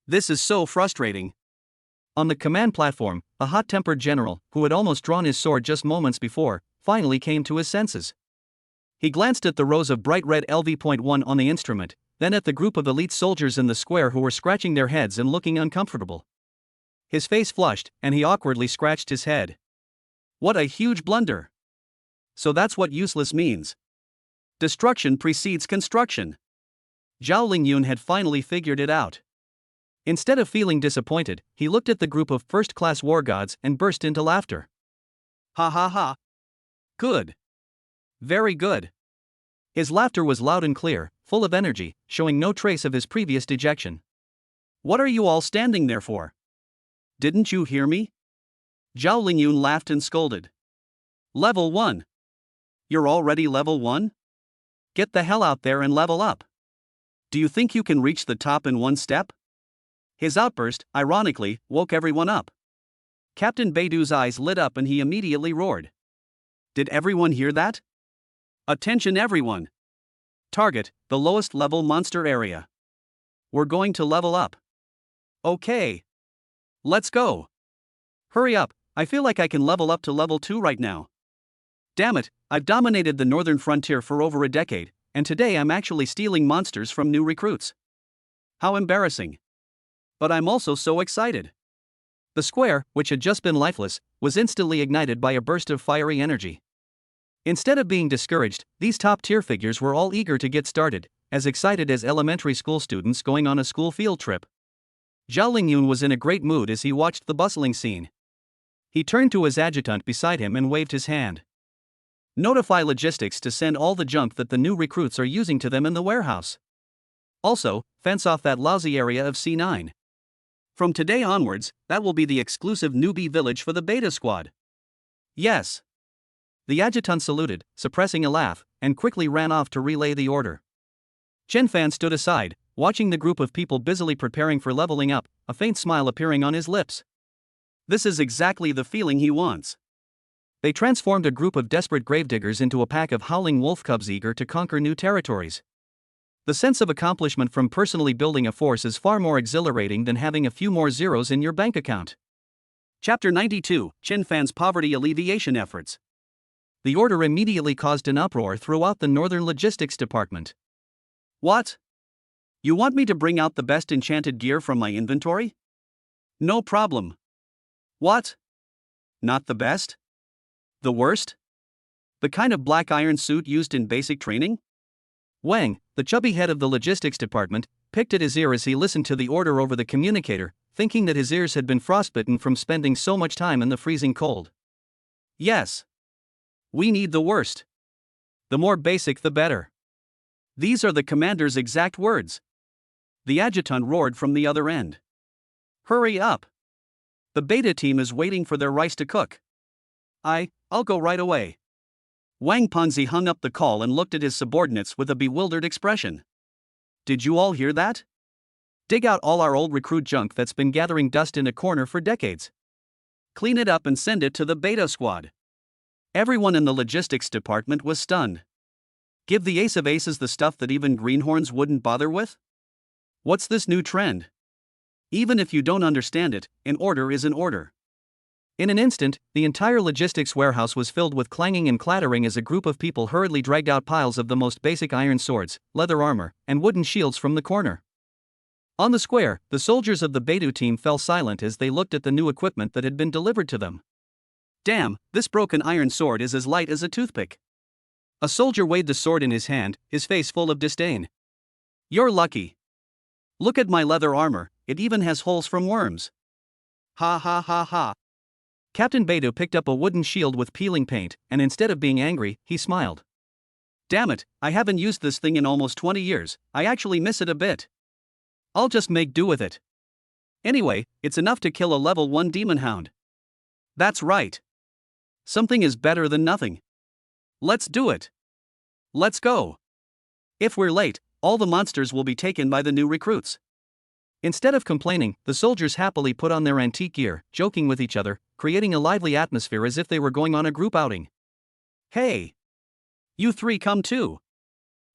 This is so frustrating. On the command platform, a hot-tempered general, who had almost drawn his sword just moments before, finally came to his senses. He glanced at the rows of bright red LV.1 on the instrument, then at the group of elite soldiers in the square who were scratching their heads and looking uncomfortable. His face flushed, and he awkwardly scratched his head. What a huge blunder! So that's what useless means. Destruction precedes construction. Zhao Lingyun had finally figured it out. Instead of feeling disappointed, he looked at the group of first-class war gods and burst into laughter. Ha ha ha! Good. Very good. His laughter was loud and clear, full of energy, showing no trace of his previous dejection. What are you all standing there for? Didn't you hear me? Zhao Lingyun laughed and scolded. Level 1. You're already level 1? Get the hell out there and level up. Do you think you can reach the top in one step? His outburst, ironically, woke everyone up. Captain Beidou's eyes lit up and he immediately roared. Did everyone hear that? Attention everyone! Target, the lowest level monster area. We're going to level up. Okay. Let's go. Hurry up, I feel like I can level up to level 2 right now. Damn it, I've dominated the northern frontier for over a decade, and today I'm actually stealing monsters from new recruits. How embarrassing. But I'm also so excited. The square, which had just been lifeless, was instantly ignited by a burst of fiery energy. Instead of being discouraged, these top-tier figures were all eager to get started, as excited as elementary school students going on a school field trip. Zhao Lingyun was in a great mood as he watched the bustling scene. He turned to his adjutant beside him and waved his hand. Notify logistics to send all the junk that the new recruits are using to them in the warehouse. Also, fence off that lousy area of C9. From today onwards, that will be the exclusive newbie village for the beta squad. Yes. The adjutant saluted, suppressing a laugh, and quickly ran off to relay the order. Chen Fan stood aside, watching the group of people busily preparing for leveling up, a faint smile appearing on his lips. This is exactly the feeling he wants. They transformed a group of desperate gravediggers into a pack of howling wolf cubs eager to conquer new territories. The sense of accomplishment from personally building a force is far more exhilarating than having a few more zeros in your bank account. Chapter 92, Chen Fan's Poverty Alleviation Efforts. The order immediately caused an uproar throughout the Northern Logistics Department. What? You want me to bring out the best enchanted gear from my inventory? No problem. What? Not the best? The worst? The kind of black iron suit used in basic training? Wang, the chubby head of the logistics department, picked at his ear as he listened to the order over the communicator, thinking that his ears had been frostbitten from spending so much time in the freezing cold. Yes. We need the worst. The more basic the better. These are the commander's exact words. The adjutant roared from the other end. Hurry up. The beta team is waiting for their rice to cook. I'll go right away. Wang Ponzi hung up the call and looked at his subordinates with a bewildered expression. Did you all hear that? Dig out all our old recruit junk that's been gathering dust in a corner for decades. Clean it up and send it to the beta squad. Everyone in the logistics department was stunned. Give the ace of aces the stuff that even greenhorns wouldn't bother with? What's this new trend? Even if you don't understand it, an order is an order. In an instant, the entire logistics warehouse was filled with clanging and clattering as a group of people hurriedly dragged out piles of the most basic iron swords, leather armor, and wooden shields from the corner. On the square, the soldiers of the Beidou team fell silent as they looked at the new equipment that had been delivered to them. Damn, this broken iron sword is as light as a toothpick. A soldier weighed the sword in his hand, his face full of disdain. You're lucky. Look at my leather armor, it even has holes from worms. Ha ha ha ha. Captain Beidou picked up a wooden shield with peeling paint, and instead of being angry, he smiled. Damn it, I haven't used this thing in almost 20 years, I actually miss it a bit. I'll just make do with it. Anyway, it's enough to kill a level 1 demon hound. That's right. Something is better than nothing. Let's do it. Let's go. If we're late, all the monsters will be taken by the new recruits. Instead of complaining, the soldiers happily put on their antique gear, joking with each other, creating a lively atmosphere as if they were going on a group outing. Hey! You three come too.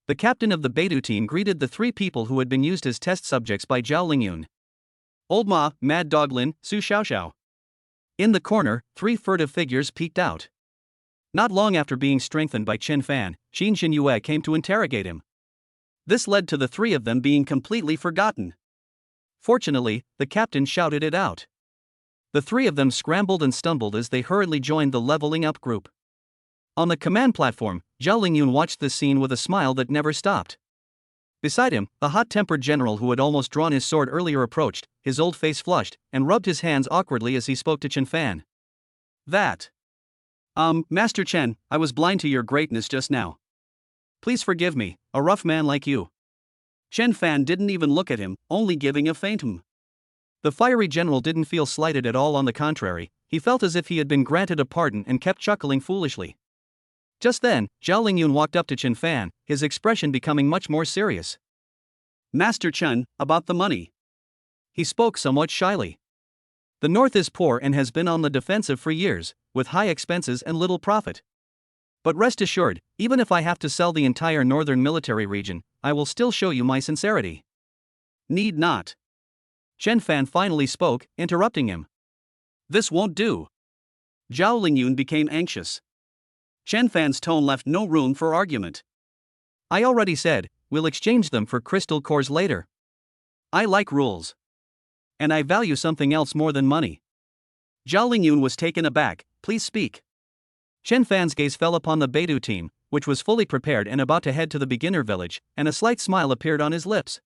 The captain of the Beidou team greeted the 3 people who had been used as test subjects by Zhao Lingyun. Old Ma, Mad Dog Lin, Su Xiaoxiao. In the corner, 3 furtive figures peeked out. Not long after being strengthened by Chen Fan, Qin Xinyue came to interrogate him. This led to the 3 of them being completely forgotten. Fortunately, the captain shouted it out. The 3 of them scrambled and stumbled as they hurriedly joined the leveling up group. On the command platform, Zhao Lingyun watched this scene with a smile that never stopped. Beside him, the hot-tempered general who had almost drawn his sword earlier approached, his old face flushed, and rubbed his hands awkwardly as he spoke to Chen Fan. Master Chen, I was blind to your greatness just now. Please forgive me, a rough man like you. Chen Fan didn't even look at him, only giving a faint hum. The fiery general didn't feel slighted at all, on the contrary, he felt as if he had been granted a pardon and kept chuckling foolishly. Just then, Zhao Lingyun walked up to Chen Fan, his expression becoming much more serious. Master Chen, about the money. He spoke somewhat shyly. The north is poor and has been on the defensive for years, with high expenses and little profit. But rest assured, even if I have to sell the entire northern military region, I will still show you my sincerity. Need not. Chen Fan finally spoke, interrupting him. This won't do. Zhao Lingyun became anxious. Chen Fan's tone left no room for argument. I already said, we'll exchange them for crystal cores later. I like rules. And I value something else more than money. Zhao Lingyun was taken aback. Please speak. Chen Fan's gaze fell upon the Beidou team, which was fully prepared and about to head to the beginner village, and a slight smile appeared on his lips.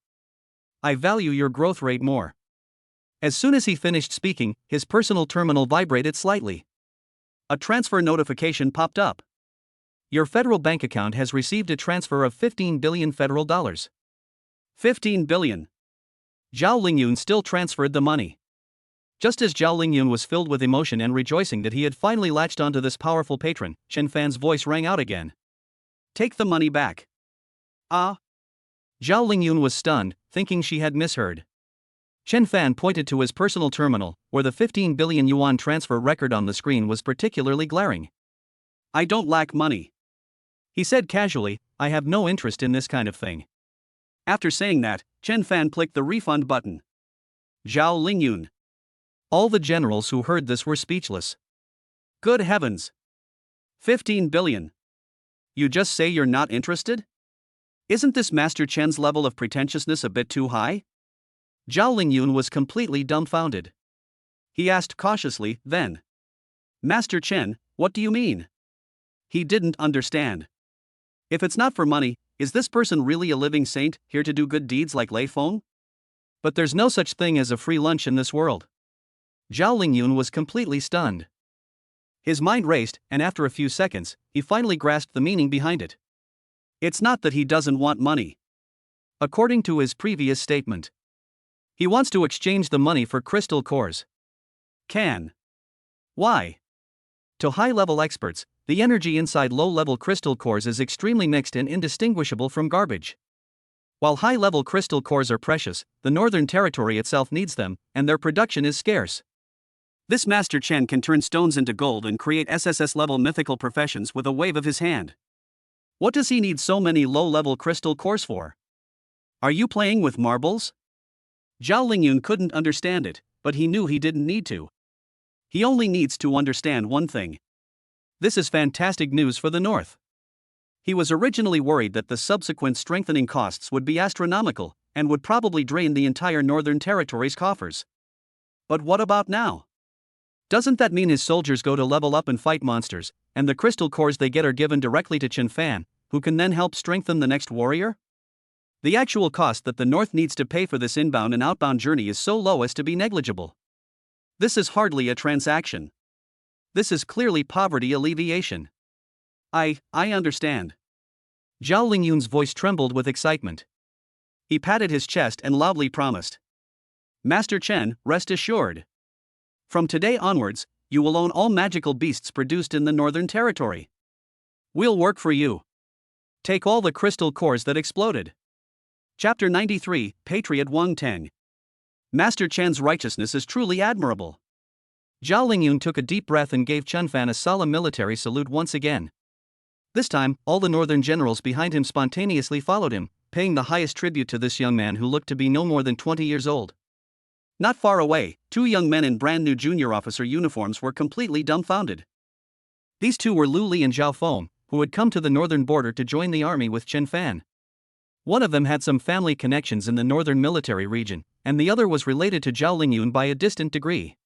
I value your growth rate more. As soon as he finished speaking, his personal terminal vibrated slightly. A transfer notification popped up. Your federal bank account has received a transfer of 15 billion federal dollars. 15 billion. Zhao Lingyun still transferred the money. Just as Zhao Lingyun was filled with emotion and rejoicing that he had finally latched onto this powerful patron, Chen Fan's voice rang out again. Take the money back. Ah? Zhao Lingyun was stunned, thinking she had misheard. Chen Fan pointed to his personal terminal, where the 15 billion yuan transfer record on the screen was particularly glaring. I don't lack money. He said casually, I have no interest in this kind of thing. After saying that, Chen Fan clicked the refund button. Zhao Lingyun. All the generals who heard this were speechless. Good heavens. 15 billion. You just say you're not interested? Isn't this Master Chen's level of pretentiousness a bit too high? Zhao Lingyun was completely dumbfounded. He asked cautiously, then. Master Chen, what do you mean? He didn't understand. If it's not for money, is this person really a living saint, here to do good deeds like Lei Feng? But there's no such thing as a free lunch in this world. Zhao Lingyun was completely stunned. His mind raced, and after a few seconds, he finally grasped the meaning behind it. It's not that he doesn't want money. According to his previous statement, he wants to exchange the money for crystal cores. Can. Why? To high-level experts, the energy inside low-level crystal cores is extremely mixed and indistinguishable from garbage. While high-level crystal cores are precious, the Northern Territory itself needs them, and their production is scarce. This Master Chen can turn stones into gold and create SSS-level mythical professions with a wave of his hand. What does he need so many low-level crystal cores for? Are you playing with marbles? Zhao Lingyun couldn't understand it, but he knew he didn't need to. He only needs to understand one thing. This is fantastic news for the North. He was originally worried that the subsequent strengthening costs would be astronomical, and would probably drain the entire Northern Territory's coffers. But what about now? Doesn't that mean his soldiers go to level up and fight monsters, and the crystal cores they get are given directly to Chen Fan, who can then help strengthen the next warrior? The actual cost that the North needs to pay for this inbound and outbound journey is so low as to be negligible. This is hardly a transaction. This is clearly poverty alleviation. I understand. Zhao Lingyun's voice trembled with excitement. He patted his chest and loudly promised. Master Chen, rest assured. From today onwards, you will own all magical beasts produced in the Northern Territory. We'll work for you. Take all the crystal cores that exploded. Chapter 93, Patriot Wang Teng. Master Chen's righteousness is truly admirable. Zhao Lingyun took a deep breath and gave Chen Fan a solemn military salute once again. This time, all the northern generals behind him spontaneously followed him, paying the highest tribute to this young man who looked to be no more than 20 years old. Not far away, two young men in brand new junior officer uniforms were completely dumbfounded. These two were Lu Li and Zhao Feng, who had come to the northern border to join the army with Chen Fan. One of them had some family connections in the northern military region, and the other was related to Zhao Lingyun by a distant degree.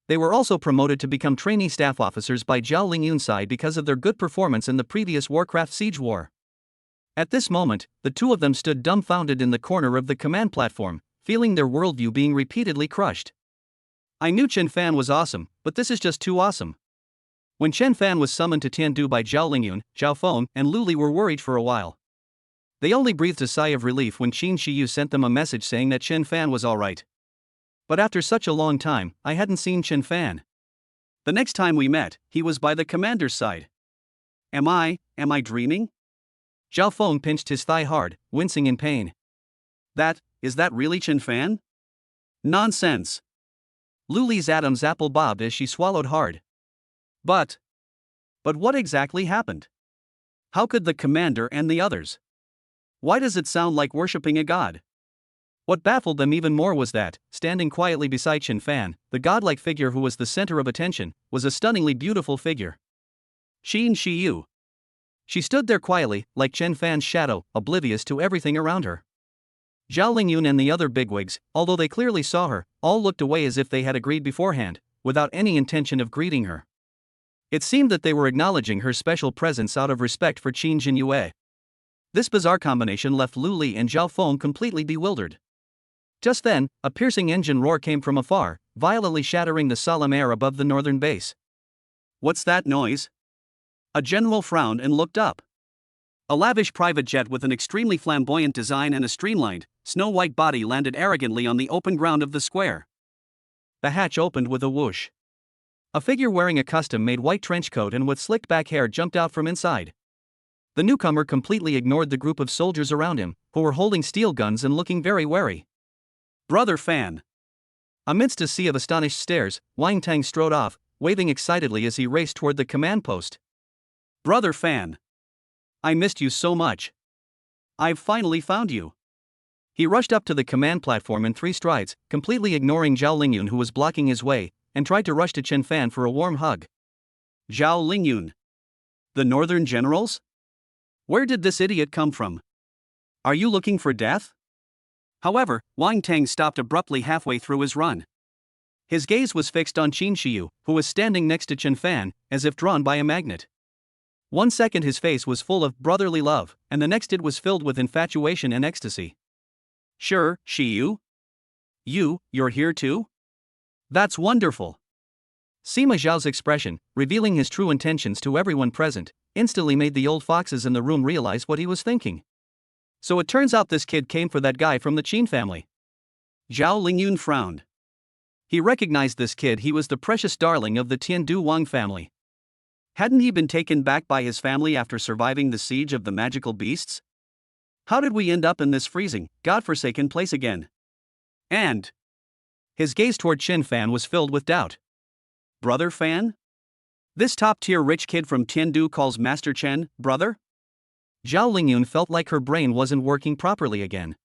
They were also promoted to become trainee staff officers by Zhao Lingyun's side because of their good performance in the previous Warcraft Siege War. At this moment, the two of them stood dumbfounded in the corner of the command platform, feeling their worldview being repeatedly crushed. I knew Chen Fan was awesome, but this is just too awesome. When Chen Fan was summoned to Tiandu by Zhao Lingyun, Zhao Feng and Lu Li were worried for a while. They only breathed a sigh of relief when Qin Shiyu sent them a message saying that Chen Fan was alright. But after such a long time, I hadn't seen Chen Fan. The next time we met, he was by the commander's side. Am I dreaming? Zhao Feng pinched his thigh hard, wincing in pain. Is that really Chen Fan? Nonsense. Lu Li's Adam's apple bobbed as she swallowed hard. But what exactly happened? How could the commander and the others? Why does it sound like worshipping a god? What baffled them even more was that, standing quietly beside Chen Fan, the godlike figure who was the center of attention, was a stunningly beautiful figure. Qin Shiyu. She stood there quietly, like Chen Fan's shadow, oblivious to everything around her. Zhao Lingyun and the other bigwigs, although they clearly saw her, all looked away as if they had agreed beforehand, without any intention of greeting her. It seemed that they were acknowledging her special presence out of respect for Qin Jinyue. This bizarre combination left Lu Li and Zhao Feng completely bewildered. Just then, a piercing engine roar came from afar, violently shattering the solemn air above the northern base. What's that noise? A general frowned and looked up. A lavish private jet with an extremely flamboyant design and a streamlined, snow-white body landed arrogantly on the open ground of the square. The hatch opened with a whoosh. A figure wearing a custom-made white trench coat and with slicked-back hair jumped out from inside. The newcomer completely ignored the group of soldiers around him, who were holding steel guns and looking very wary. Brother Fan. Amidst a sea of astonished stares, Wang Teng strode off, waving excitedly as he raced toward the command post. Brother Fan. I missed you so much. I've finally found you. He rushed up to the command platform in 3 strides, completely ignoring Zhao Lingyun who was blocking his way, and tried to rush to Chen Fan for a warm hug. Zhao Lingyun. The northern generals? Where did this idiot come from? Are you looking for death? However, Wang Teng stopped abruptly halfway through his run. His gaze was fixed on Qin Shiyu, who was standing next to Chen Fan, as if drawn by a magnet. 1 second his face was full of brotherly love, and the next it was filled with infatuation and ecstasy. Sure, Shiyu? You're here too? That's wonderful. Sima Zhao's expression, revealing his true intentions to everyone present, instantly made the old foxes in the room realize what he was thinking. So it turns out this kid came for that guy from the Qin family. Zhao Lingyun frowned. He recognized this kid. He was the precious darling of the Tiandu Wang family. Hadn't he been taken back by his family after surviving the siege of the magical beasts? How did we end up in this freezing, godforsaken place again? And his gaze toward Chen Fan was filled with doubt. Brother Fan? This top-tier rich kid from Tiandu calls Master Chen brother? Zhao Lingyun felt like her brain wasn't working properly again.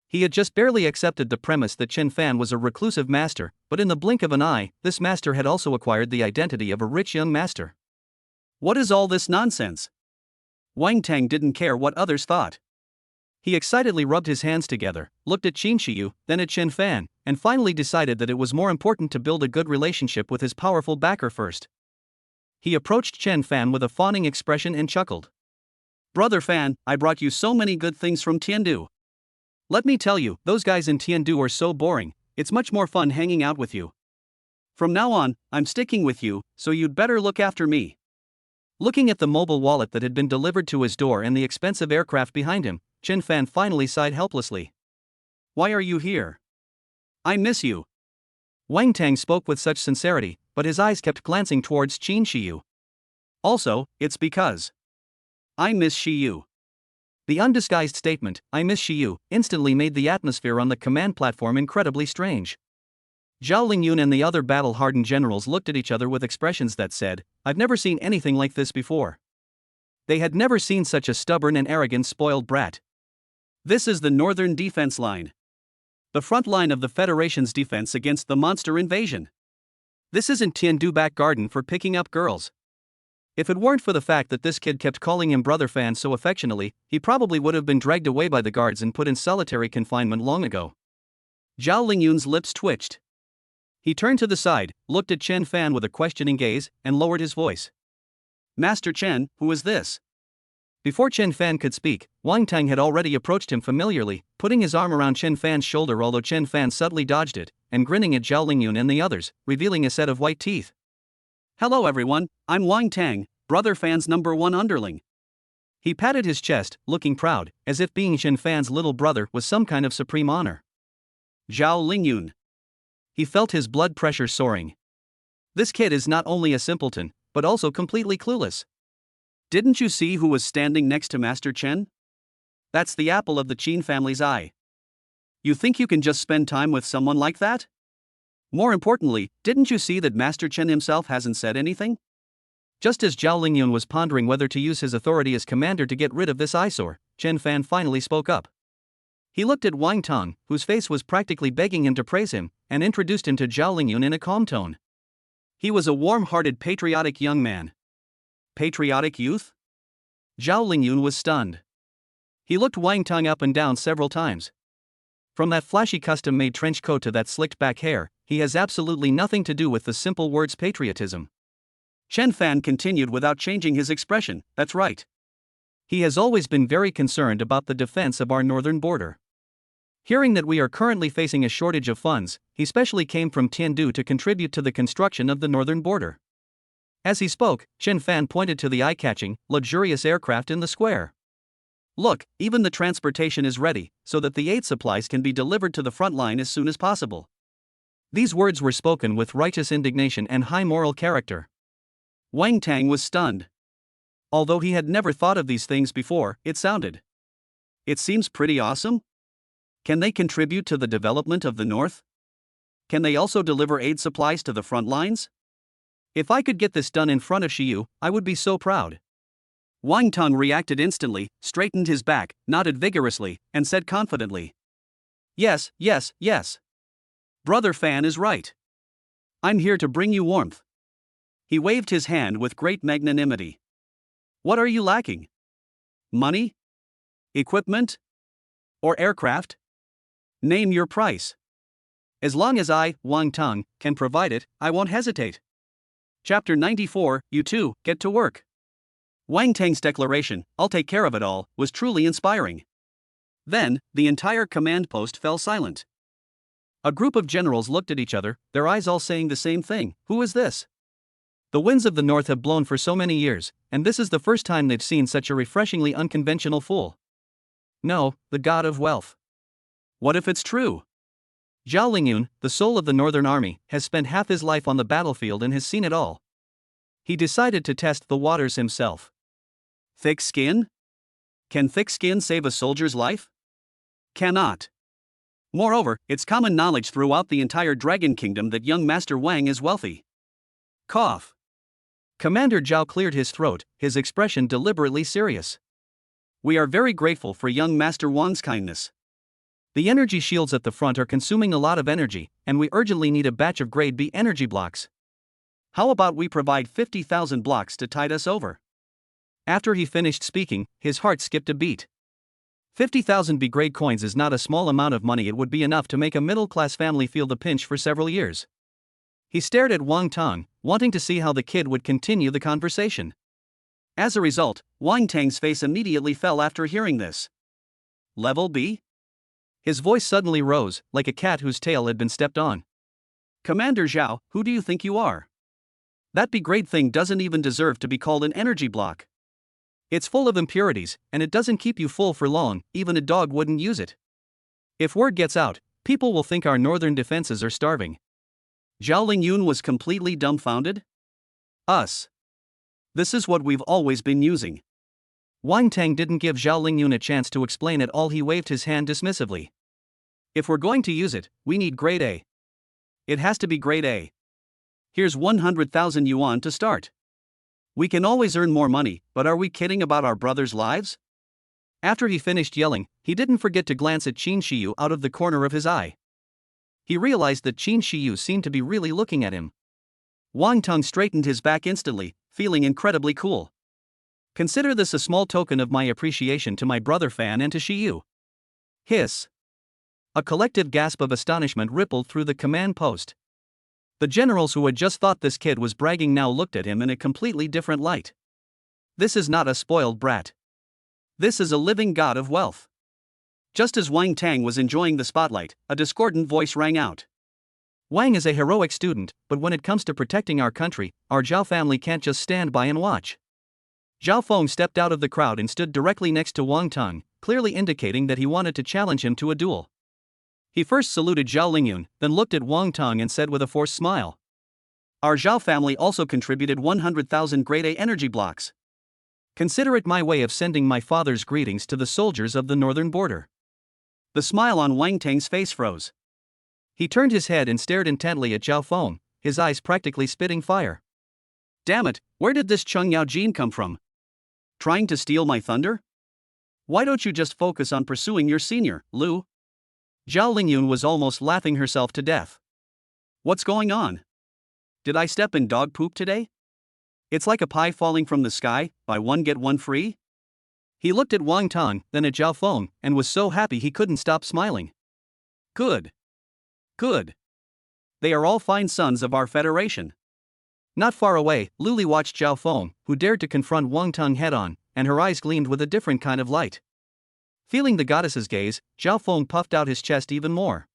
He had just barely accepted the premise that Chen Fan was a reclusive master, but in the blink of an eye, this master had also acquired the identity of a rich young master. What is all this nonsense? Wang Teng didn't care what others thought. He excitedly rubbed his hands together, looked at Qin Shiyu, then at Chen Fan, and finally decided that it was more important to build a good relationship with his powerful backer first. He approached Chen Fan with a fawning expression and chuckled. "Brother Fan, I brought you so many good things from Tiandu. Let me tell you, those guys in Tiandu are so boring, it's much more fun hanging out with you. From now on, I'm sticking with you, so you'd better look after me." Looking at the mobile wallet that had been delivered to his door and the expensive aircraft behind him, Chen Fan finally sighed helplessly. "Why are you here? I miss you." Wang Tang spoke with such sincerity, but his eyes kept glancing towards Qin Shiyu. "Also, it's because I miss Shiyu." The undisguised statement, "I miss Shiyu," instantly made the atmosphere on the command platform incredibly strange. Zhao Lingyun and the other battle-hardened generals looked at each other with expressions that said, "I've never seen anything like this before." They had never seen such a stubborn and arrogant spoiled brat. This is the northern defense line. The front line of the Federation's defense against the monster invasion. This isn't Tiandu back garden for picking up girls. If it weren't for the fact that this kid kept calling him Brother Fan so affectionately, he probably would have been dragged away by the guards and put in solitary confinement long ago. Zhao Lingyun's lips twitched. He turned to the side, looked at Chen Fan with a questioning gaze, and lowered his voice. "Master Chen, who is this?" Before Chen Fan could speak, Wang Tang had already approached him familiarly, putting his arm around Chen Fan's shoulder although Chen Fan subtly dodged it, and grinning at Zhao Lingyun and the others, revealing a set of white teeth. "Hello everyone, I'm Wang Tang, Brother Fan's #1 underling." He patted his chest, looking proud, as if being Chen Fan's little brother was some kind of supreme honor. Zhao Lingyun. He felt his blood pressure soaring. This kid is not only a simpleton, but also completely clueless. Didn't you see who was standing next to Master Chen? That's the apple of the Qin family's eye. You think you can just spend time with someone like that? More importantly, didn't you see that Master Chen himself hasn't said anything? Just as Zhao Lingyun was pondering whether to use his authority as commander to get rid of this eyesore, Chen Fan finally spoke up. He looked at Wang Tang, whose face was practically begging him to praise him, and introduced him to Zhao Lingyun in a calm tone. He was a warm-hearted patriotic young man. Patriotic youth? Zhao Lingyun was stunned. He looked Wang Tang up and down several times. From that flashy custom-made trench coat to that slicked-back hair, he has absolutely nothing to do with the simple words patriotism. Chen Fan continued without changing his expression, "That's right. He has always been very concerned about the defense of our northern border. Hearing that we are currently facing a shortage of funds, he specially came from Tiandu to contribute to the construction of the northern border." As he spoke, Chen Fan pointed to the eye-catching, luxurious aircraft in the square. "Look, even the transportation is ready, so that the aid supplies can be delivered to the front line as soon as possible." These words were spoken with righteous indignation and high moral character. Wang Tang was stunned. Although he had never thought of these things before, it seems pretty awesome. Can they contribute to the development of the North? Can they also deliver aid supplies to the front lines? If I could get this done in front of Shiyu, I would be so proud. Wang Tang reacted instantly, straightened his back, nodded vigorously, and said confidently, "Yes, yes, yes. Brother Fan is right. I'm here to bring you warmth." He waved his hand with great magnanimity. "What are you lacking? Money? Equipment? Or aircraft? Name your price. As long as I, Wang Tang, can provide it, I won't hesitate." Chapter 94, You Two, Get to Work. Wang Tang's declaration, "I'll take care of it all," was truly inspiring. Then, the entire command post fell silent. A group of generals looked at each other, their eyes all saying the same thing, "Who is this?" The winds of the north have blown for so many years, and this is the first time they've seen such a refreshingly unconventional fool. No, the god of wealth. What if it's true? Zhao Lingyun, the soul of the Northern Army, has spent half his life on the battlefield and has seen it all. He decided to test the waters himself. Thick skin? Can thick skin save a soldier's life? Cannot. Moreover, it's common knowledge throughout the entire Dragon Kingdom that young Master Wang is wealthy. Cough. Commander Zhao cleared his throat, his expression deliberately serious. "We are very grateful for young Master Wang's kindness. The energy shields at the front are consuming a lot of energy, and we urgently need a batch of grade B energy blocks. How about we provide 50,000 blocks to tide us over?" After he finished speaking, his heart skipped a beat. 50,000 B-grade coins is not a small amount of money. It would be enough to make a middle-class family feel the pinch for several years. He stared at Wang Tang, wanting to see how the kid would continue the conversation. As a result, Wang Tang's face immediately fell after hearing this. Level B? His voice suddenly rose, like a cat whose tail had been stepped on. Commander Zhao, who do you think you are? That B-grade thing doesn't even deserve to be called an energy block. It's full of impurities, and it doesn't keep you full for long. Even a dog wouldn't use it. If word gets out, people will think our northern defenses are starving. Zhao Lingyun was completely dumbfounded. Us. This is what we've always been using. Wang Tang didn't give Zhao Lingyun a chance to explain at all. He waved his hand dismissively. If we're going to use it, we need grade A. It has to be grade A. Here's 100,000 yuan to start. We can always earn more money, but are we kidding about our brothers' lives? After he finished yelling, he didn't forget to glance at Qin Shiyu out of the corner of his eye. He realized that Qin Shiyu seemed to be really looking at him. Wang Tang straightened his back instantly, feeling incredibly cool. Consider this a small token of my appreciation to my brother Fan and to Shiyu. Hiss. A collective gasp of astonishment rippled through the command post. The generals who had just thought this kid was bragging now looked at him in a completely different light. This is not a spoiled brat. This is a living god of wealth. Just as Wang Tang was enjoying the spotlight, a discordant voice rang out. Wang is a heroic student, but when it comes to protecting our country, our Zhao family can't just stand by and watch. Zhao Feng stepped out of the crowd and stood directly next to Wang Tang, clearly indicating that he wanted to challenge him to a duel. He first saluted Zhao Lingyun, then looked at Wang Tang and said with a forced smile. Our Zhao family also contributed 100,000 grade A energy blocks. Consider it my way of sending my father's greetings to the soldiers of the northern border. The smile on Wang Tang's face froze. He turned his head and stared intently at Zhao Feng, his eyes practically spitting fire. Damn it, where did this Cheng Yao Jin come from? Trying to steal my thunder? Why don't you just focus on pursuing your senior, Lu? Zhao Lingyun was almost laughing herself to death. What's going on? Did I step in dog poop today? It's like a pie falling from the sky, buy one get one free? He looked at Wang Tang, then at Zhao Feng, and was so happy he couldn't stop smiling. Good. Good. They are all fine sons of our federation. Not far away, Luli watched Zhao Feng, who dared to confront Wang Tang head-on, and her eyes gleamed with a different kind of light. Feeling the goddess's gaze, Zhao Feng puffed out his chest even more.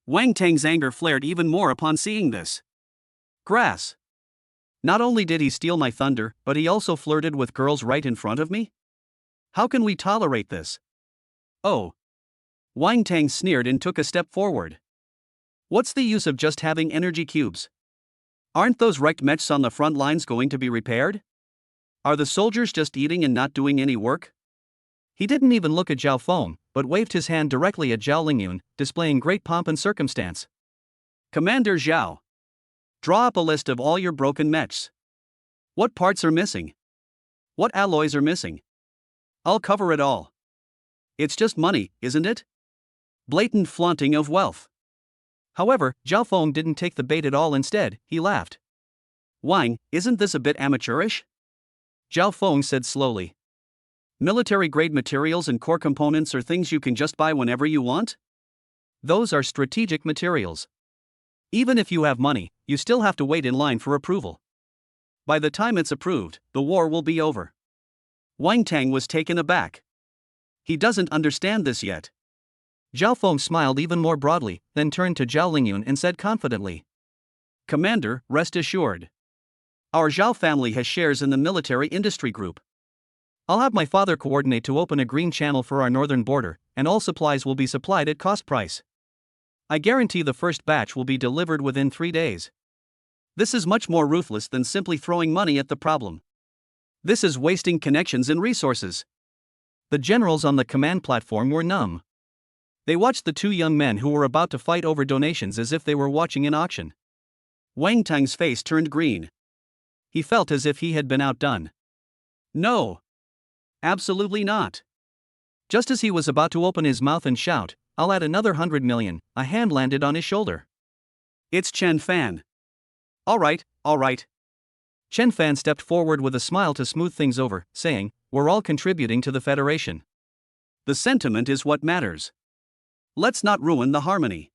Wang Tang's anger flared even more upon seeing this. Grass. Not only did he steal my thunder, but he also flirted with girls right in front of me? How can we tolerate this? Oh. Wang Tang sneered and took a step forward. What's the use of just having energy cubes? Aren't those wrecked mechs on the front lines going to be repaired? Are the soldiers just eating and not doing any work? He didn't even look at Zhao Feng, but waved his hand directly at Zhao Lingyun, displaying great pomp and circumstance. Commander Zhao. Draw up a list of all your broken mechs. What parts are missing? What alloys are missing? I'll cover it all. It's just money, isn't it? Blatant flaunting of wealth. However, Zhao Feng didn't take the bait at all. Instead, he laughed. Wang, isn't this a bit amateurish? Zhao Feng said slowly. Military-grade materials and core components are things you can just buy whenever you want? Those are strategic materials. Even if you have money, you still have to wait in line for approval. By the time it's approved, the war will be over. Wang Tang was taken aback. He doesn't understand this yet. Zhao Feng smiled even more broadly, then turned to Zhao Lingyun and said confidently. Commander, rest assured. Our Zhao family has shares in the military industry group. I'll have my father coordinate to open a green channel for our northern border, and all supplies will be supplied at cost price. I guarantee the first batch will be delivered within 3 days. This is much more ruthless than simply throwing money at the problem. This is wasting connections and resources. The generals on the command platform were numb. They watched the two young men who were about to fight over donations as if they were watching an auction. Wang Tang's face turned green. He felt as if he had been outdone. No. Absolutely not. Just as he was about to open his mouth and shout, I'll add another 100 million, a hand landed on his shoulder. It's Chen Fan. All right. Chen Fan stepped forward with a smile to smooth things over, saying, we're all contributing to the Federation. The sentiment is what matters. Let's not ruin the harmony.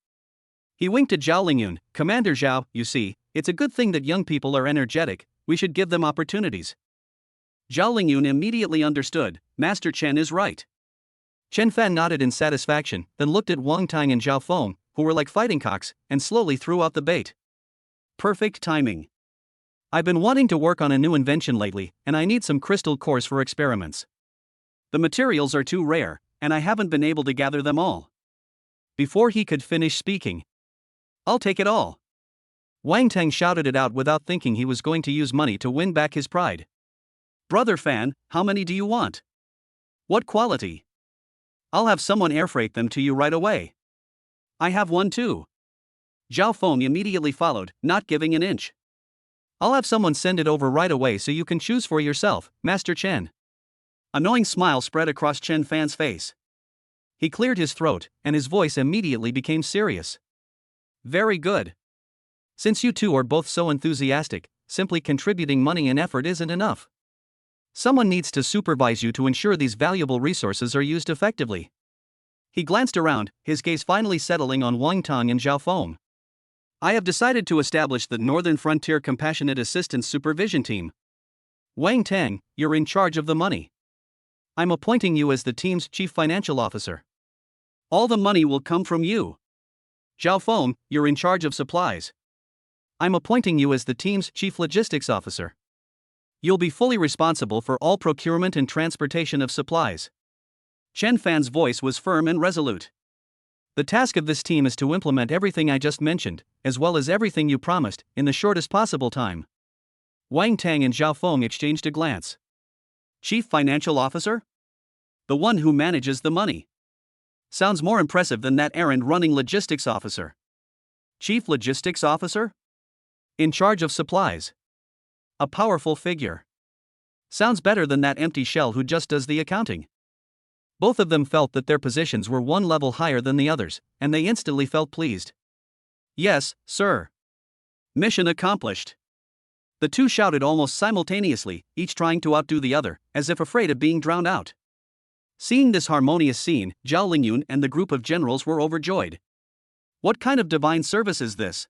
He winked at Zhao Lingyun. Commander Zhao, you see, it's a good thing that young people are energetic, we should give them opportunities. Zhao Lingyun immediately understood, Master Chen is right. Chen Fan nodded in satisfaction, then looked at Wang Tang and Zhao Feng, who were like fighting cocks, and slowly threw out the bait. Perfect timing. I've been wanting to work on a new invention lately, and I need some crystal cores for experiments. The materials are too rare, and I haven't been able to gather them all. Before he could finish speaking, I'll take it all. Wang Tang shouted it out without thinking he was going to use money to win back his pride. Brother Fan, how many do you want? What quality? I'll have someone air freight them to you right away. I have one too. Zhao Feng immediately followed, not giving an inch. I'll have someone send it over right away so you can choose for yourself, Master Chen. A knowing smile spread across Chen Fan's face. He cleared his throat, and his voice immediately became serious. Very good. Since you two are both so enthusiastic, simply contributing money and effort isn't enough. Someone needs to supervise you to ensure these valuable resources are used effectively. He glanced around, his gaze finally settling on Wang Tang and Zhao Feng. I have decided to establish the Northern Frontier Compassionate Assistance Supervision Team. Wang Tang, you're in charge of the money. I'm appointing you as the team's chief financial officer. All the money will come from you. Zhao Feng, you're in charge of supplies. I'm appointing you as the team's chief logistics officer. You'll be fully responsible for all procurement and transportation of supplies. Chen Fan's voice was firm and resolute. The task of this team is to implement everything I just mentioned, as well as everything you promised, in the shortest possible time. Wang Tang and Zhao Feng exchanged a glance. Chief Financial Officer? The one who manages the money. Sounds more impressive than that errand-running logistics officer. Chief Logistics Officer? In charge of supplies. A powerful figure. Sounds better than that empty shell who just does the accounting. Both of them felt that their positions were one level higher than the others, and they instantly felt pleased. Yes, sir. Mission accomplished. The two shouted almost simultaneously, each trying to outdo the other, as if afraid of being drowned out. Seeing this harmonious scene, Zhao Lingyun and the group of generals were overjoyed. What kind of divine service is this?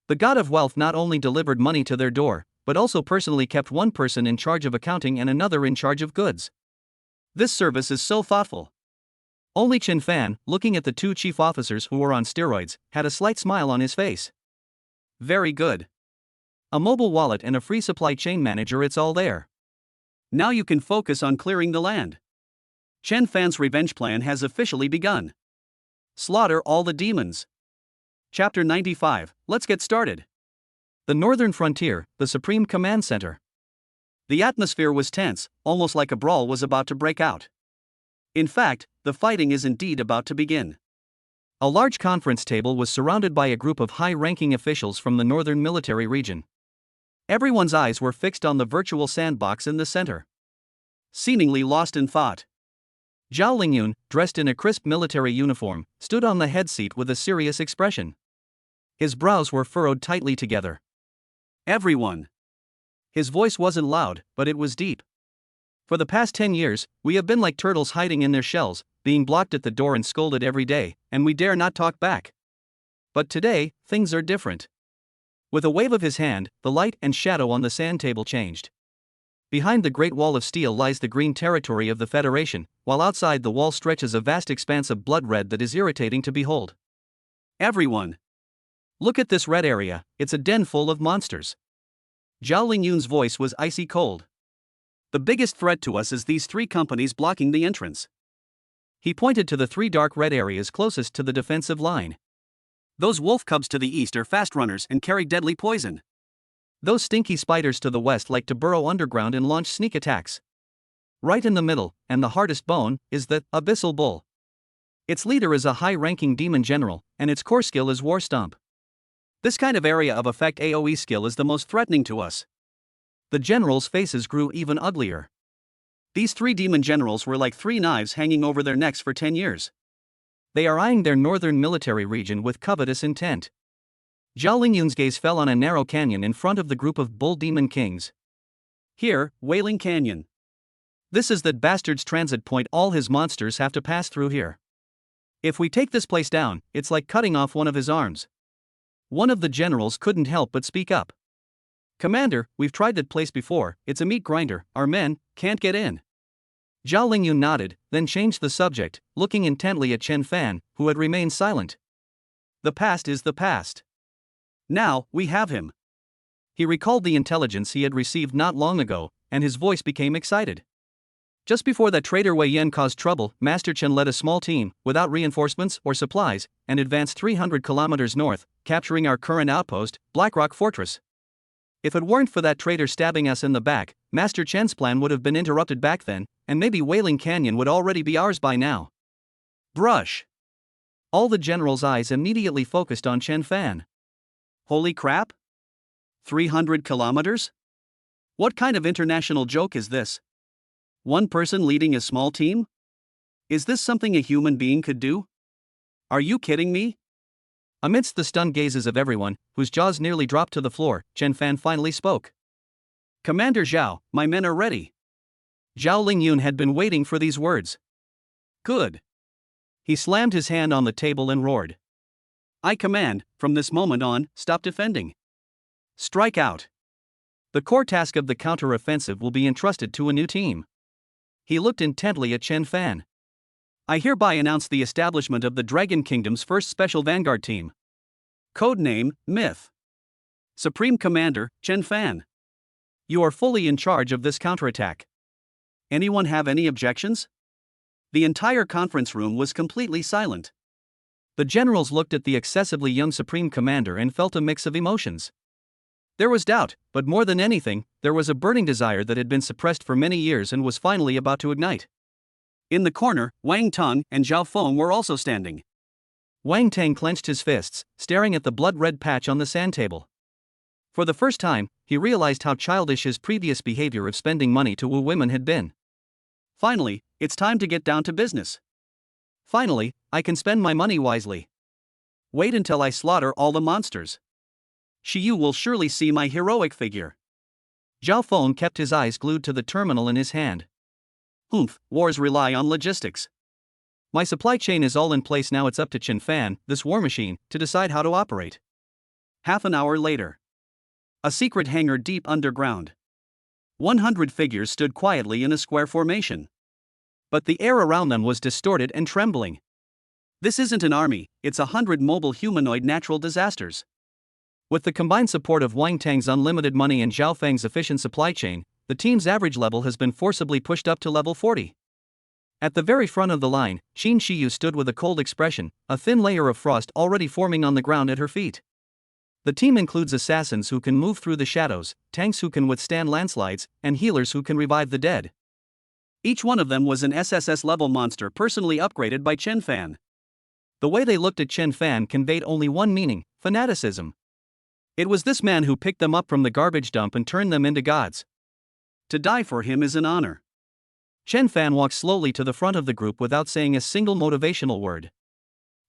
The god of wealth not only delivered money to their door, but also personally kept one person in charge of accounting and another in charge of goods. This service is so thoughtful. Only Chen Fan, looking at the two chief officers who were on steroids, had a slight smile on his face. Very good. A mobile wallet and a free supply chain manager, it's all there. Now you can focus on clearing the land. Chen Fan's revenge plan has officially begun. Slaughter all the demons. Chapter 95, let's get started. The Northern Frontier, the Supreme Command Center. The atmosphere was tense, almost like a brawl was about to break out. In fact, the fighting is indeed about to begin. A large conference table was surrounded by a group of high-ranking officials from the Northern Military Region. Everyone's eyes were fixed on the virtual sandbox in the center. Seemingly lost in thought, Zhao Lingyun, dressed in a crisp military uniform, stood on the head seat with a serious expression. His brows were furrowed tightly together. Everyone. His voice wasn't loud, but it was deep. For the past 10 years, we have been like turtles hiding in their shells, being blocked at the door and scolded every day, and we dare not talk back. But today, things are different. With a wave of his hand, the light and shadow on the sand table changed. Behind the Great Wall of Steel lies the green territory of the Federation, while outside the wall stretches a vast expanse of blood red that is irritating to behold. Everyone. Look at this red area, it's a den full of monsters. Zhao Lingyun's voice was icy cold. The biggest threat to us is these three companies blocking the entrance. He pointed to the three dark red areas closest to the defensive line. Those wolf cubs to the east are fast runners and carry deadly poison. Those stinky spiders to the west like to burrow underground and launch sneak attacks. Right in the middle, and the hardest bone, is the Abyssal Bull. Its leader is a high-ranking demon general, and its core skill is War Stomp. This kind of area of effect AoE skill is the most threatening to us. The generals' faces grew even uglier. These three demon generals were like three knives hanging over their necks for 10 years. They are eyeing their northern military region with covetous intent. Zhao Lingyun's gaze fell on a narrow canyon in front of the group of bull demon kings. Here, Wailing Canyon. This is that bastard's transit point. All his monsters have to pass through here. If we take this place down, it's like cutting off one of his arms. One of the generals couldn't help but speak up. Commander, we've tried that place before, it's a meat grinder, our men can't get in. Zhao Lingyun nodded, then changed the subject, looking intently at Chen Fan, who had remained silent. The past is the past. Now, we have him. He recalled the intelligence he had received not long ago, and his voice became excited. Just before that traitor Wei Yan caused trouble, Master Chen led a small team, without reinforcements or supplies, and advanced 300 kilometers north, capturing our current outpost, Blackrock Fortress. If it weren't for that traitor stabbing us in the back, Master Chen's plan would have been interrupted back then, and maybe Wailing Canyon would already be ours by now. Brush. All the general's eyes immediately focused on Chen Fan. Holy crap? 300 kilometers? What kind of international joke is this? One person leading a small team? Is this something a human being could do? Are you kidding me? Amidst the stunned gazes of everyone, whose jaws nearly dropped to the floor, Chen Fan finally spoke. Commander Zhao, my men are ready. Zhao Lingyun had been waiting for these words. Good. He slammed his hand on the table and roared. I command, from this moment on, stop defending. Strike out. The core task of the counter-offensive will be entrusted to a new team. He looked intently at Chen Fan. I hereby announce the establishment of the Dragon Kingdom's first special vanguard team. Codename, Myth. Supreme Commander, Chen Fan. You are fully in charge of this counterattack. Anyone have any objections? The entire conference room was completely silent. The generals looked at the excessively young Supreme Commander and felt a mix of emotions. There was doubt, but more than anything, there was a burning desire that had been suppressed for many years and was finally about to ignite. In the corner, Wang Tong and Zhao Feng were also standing. Wang Tang clenched his fists, staring at the blood-red patch on the sand table. For the first time, he realized how childish his previous behavior of spending money to woo women had been. Finally, it's time to get down to business. Finally, I can spend my money wisely. Wait until I slaughter all the monsters. Shiyu will surely see my heroic figure. Zhao Feng kept his eyes glued to the terminal in his hand. Wars rely on logistics. My supply chain is all in place now, it's up to Chen Fan, this war machine, to decide how to operate. Half an hour later. A secret hangar deep underground. 100 figures stood quietly in a square formation. But the air around them was distorted and trembling. This isn't an army, it's 100 mobile humanoid natural disasters. With the combined support of Wang Tang's unlimited money and Zhao Feng's efficient supply chain, the team's average level has been forcibly pushed up to level 40. At the very front of the line, Qin Shiyu stood with a cold expression, a thin layer of frost already forming on the ground at her feet. The team includes assassins who can move through the shadows, tanks who can withstand landslides, and healers who can revive the dead. Each one of them was an SSS-level monster personally upgraded by Chen Fan. The way they looked at Chen Fan conveyed only one meaning: fanaticism. It was this man who picked them up from the garbage dump and turned them into gods. To die for him is an honor. Chen Fan walked slowly to the front of the group without saying a single motivational word.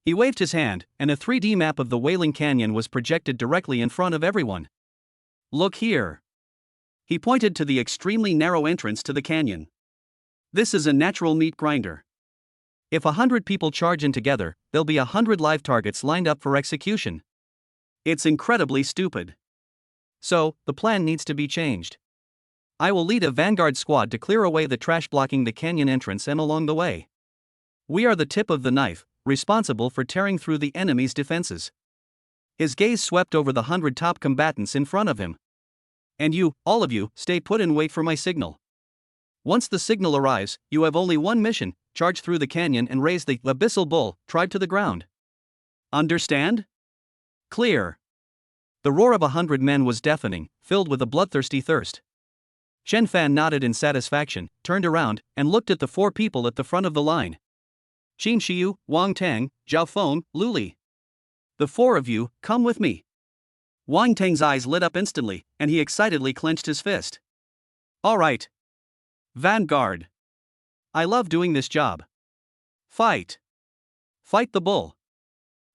He waved his hand, and a 3D map of the Wailing Canyon was projected directly in front of everyone. Look here. He pointed to the extremely narrow entrance to the canyon. This is a natural meat grinder. If 100 people charge in together, there'll be 100 live targets lined up for execution. It's incredibly stupid. So, the plan needs to be changed. I will lead a vanguard squad to clear away the trash blocking the canyon entrance and along the way. We are the tip of the knife, responsible for tearing through the enemy's defenses. His gaze swept over the 100 top combatants in front of him. And you, all of you, stay put and wait for my signal. Once the signal arrives, you have only one mission: charge through the canyon and raise the Abyssal Bull tribe to the ground. Understand? Clear. The roar of 100 men was deafening, filled with a bloodthirsty thirst. Chen Fan nodded in satisfaction, turned around, and looked at the 4 people at the front of the line. Qin Shiyu, Wang Tang, Zhao Feng, Lu Li. The 4 of you, come with me. Wang Tang's eyes lit up instantly, and he excitedly clenched his fist. All right. Vanguard. I love doing this job. Fight. Fight the bull.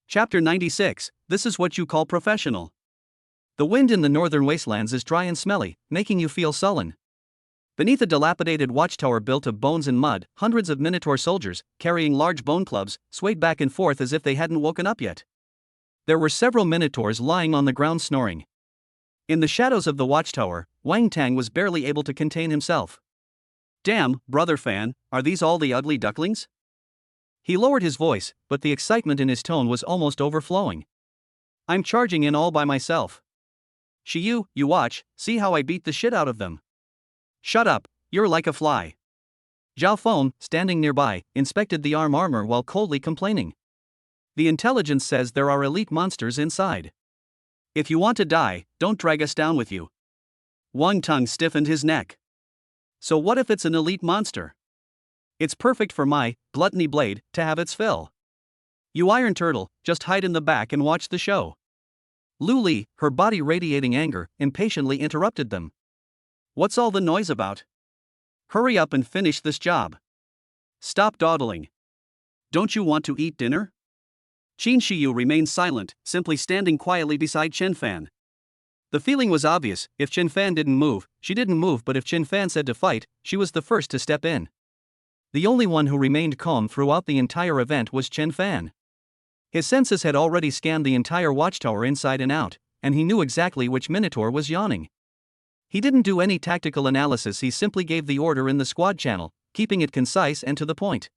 Chapter 96, this is what you call professional. The wind in the northern wastelands is dry and smelly, making you feel sullen. Beneath a dilapidated watchtower built of bones and mud, hundreds of Minotaur soldiers, carrying large bone clubs, swayed back and forth as if they hadn't woken up yet. There were several Minotaurs lying on the ground snoring. In the shadows of the watchtower, Wang Tang was barely able to contain himself. "Damn, brother Fan, are these all the ugly ducklings?" He lowered his voice, but the excitement in his tone was almost overflowing. "I'm charging in all by myself. Shiyu, you watch, see how I beat the shit out of them." "Shut up, you're like a fly." Zhao Feng, standing nearby, inspected the armor while coldly complaining. "The intelligence says there are elite monsters inside. If you want to die, don't drag us down with you." Wang Tang stiffened his neck. "So what if it's an elite monster? It's perfect for my gluttony blade to have its fill. You iron turtle, just hide in the back and watch the show." Lu Li, her body radiating anger, impatiently interrupted them. "What's all the noise about? Hurry up and finish this job. Stop dawdling. Don't you want to eat dinner?" Qin Shiyu remained silent, simply standing quietly beside Chen Fan. The feeling was obvious: if Chen Fan didn't move, she didn't move, but if Chen Fan said to fight, she was the first to step in. The only one who remained calm throughout the entire event was Chen Fan. His senses had already scanned the entire watchtower inside and out, and he knew exactly which Minotaur was yawning. He didn't do any tactical analysis, he simply gave the order in the squad channel, keeping it concise and to the point.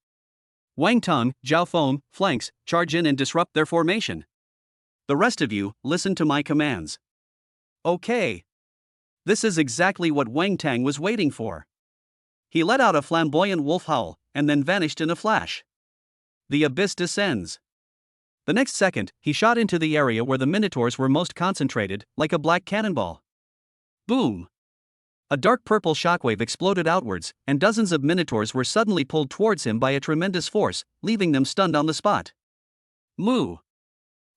"Wang Tang, Zhao Feng, flanks, charge in and disrupt their formation. The rest of you, listen to my commands." "Okay." This is exactly what Wang Tang was waiting for. He let out a flamboyant wolf howl, and then vanished in a flash. The abyss descends. The next second, he shot into the area where the Minotaurs were most concentrated, like a black cannonball. Boom! A dark purple shockwave exploded outwards, and dozens of Minotaurs were suddenly pulled towards him by a tremendous force, leaving them stunned on the spot. Moo!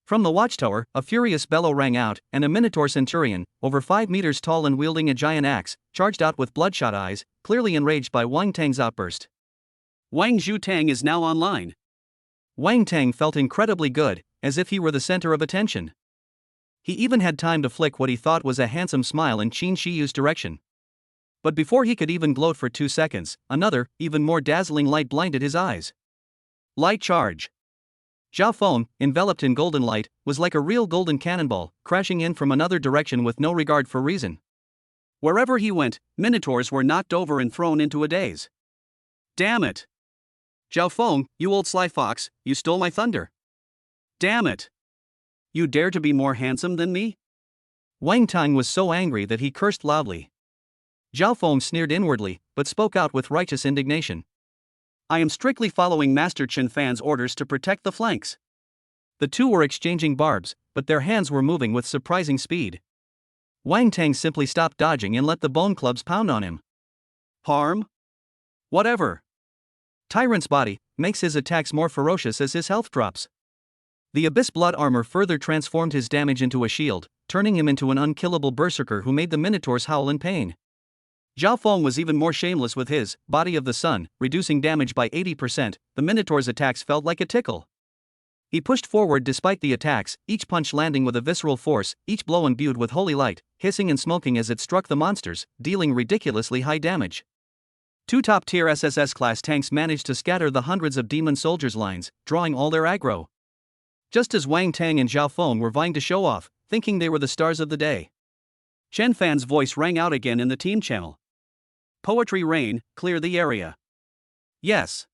From the watchtower, a furious bellow rang out, and a Minotaur centurion, over 5 meters tall and wielding a giant axe, charged out with bloodshot eyes, clearly enraged by Wang Tang's outburst. Wang Zhu-Tang is now online. Wang Tang felt incredibly good, as if he were the center of attention. He even had time to flick what he thought was a handsome smile in Qin Shiyu's direction. But before he could even gloat for 2 seconds, another, even more dazzling light blinded his eyes. Light charge. Zhao Feng, enveloped in golden light, was like a real golden cannonball, crashing in from another direction with no regard for reason. Wherever he went, Minotaurs were knocked over and thrown into a daze. "Damn it! Zhao Feng, you old sly fox, you stole my thunder. Damn it! You dare to be more handsome than me?" Wang Tang was so angry that he cursed loudly. Zhao Feng sneered inwardly, but spoke out with righteous indignation. "I am strictly following Master Chen Fan's orders to protect the flanks." The two were exchanging barbs, but their hands were moving with surprising speed. Wang Tang simply stopped dodging and let the bone clubs pound on him. Harm? Whatever. Tyrant's body makes his attacks more ferocious as his health drops. The Abyss Blood armor further transformed his damage into a shield, turning him into an unkillable berserker who made the Minotaurs howl in pain. Zhao Feng was even more shameless with his Body of the Sun, reducing damage by 80%. The Minotaur's attacks felt like a tickle. He pushed forward despite the attacks, each punch landing with a visceral force, each blow imbued with holy light, hissing and smoking as it struck the monsters, dealing ridiculously high damage. 2 top-tier SSS-class tanks managed to scatter the hundreds of demon soldiers' lines, drawing all their aggro. Just as Wang Tang and Zhao Feng were vying to show off, thinking they were the stars of the day, Chen Fan's voice rang out again in the team channel. "Poetry rain, clear the area." "Yes."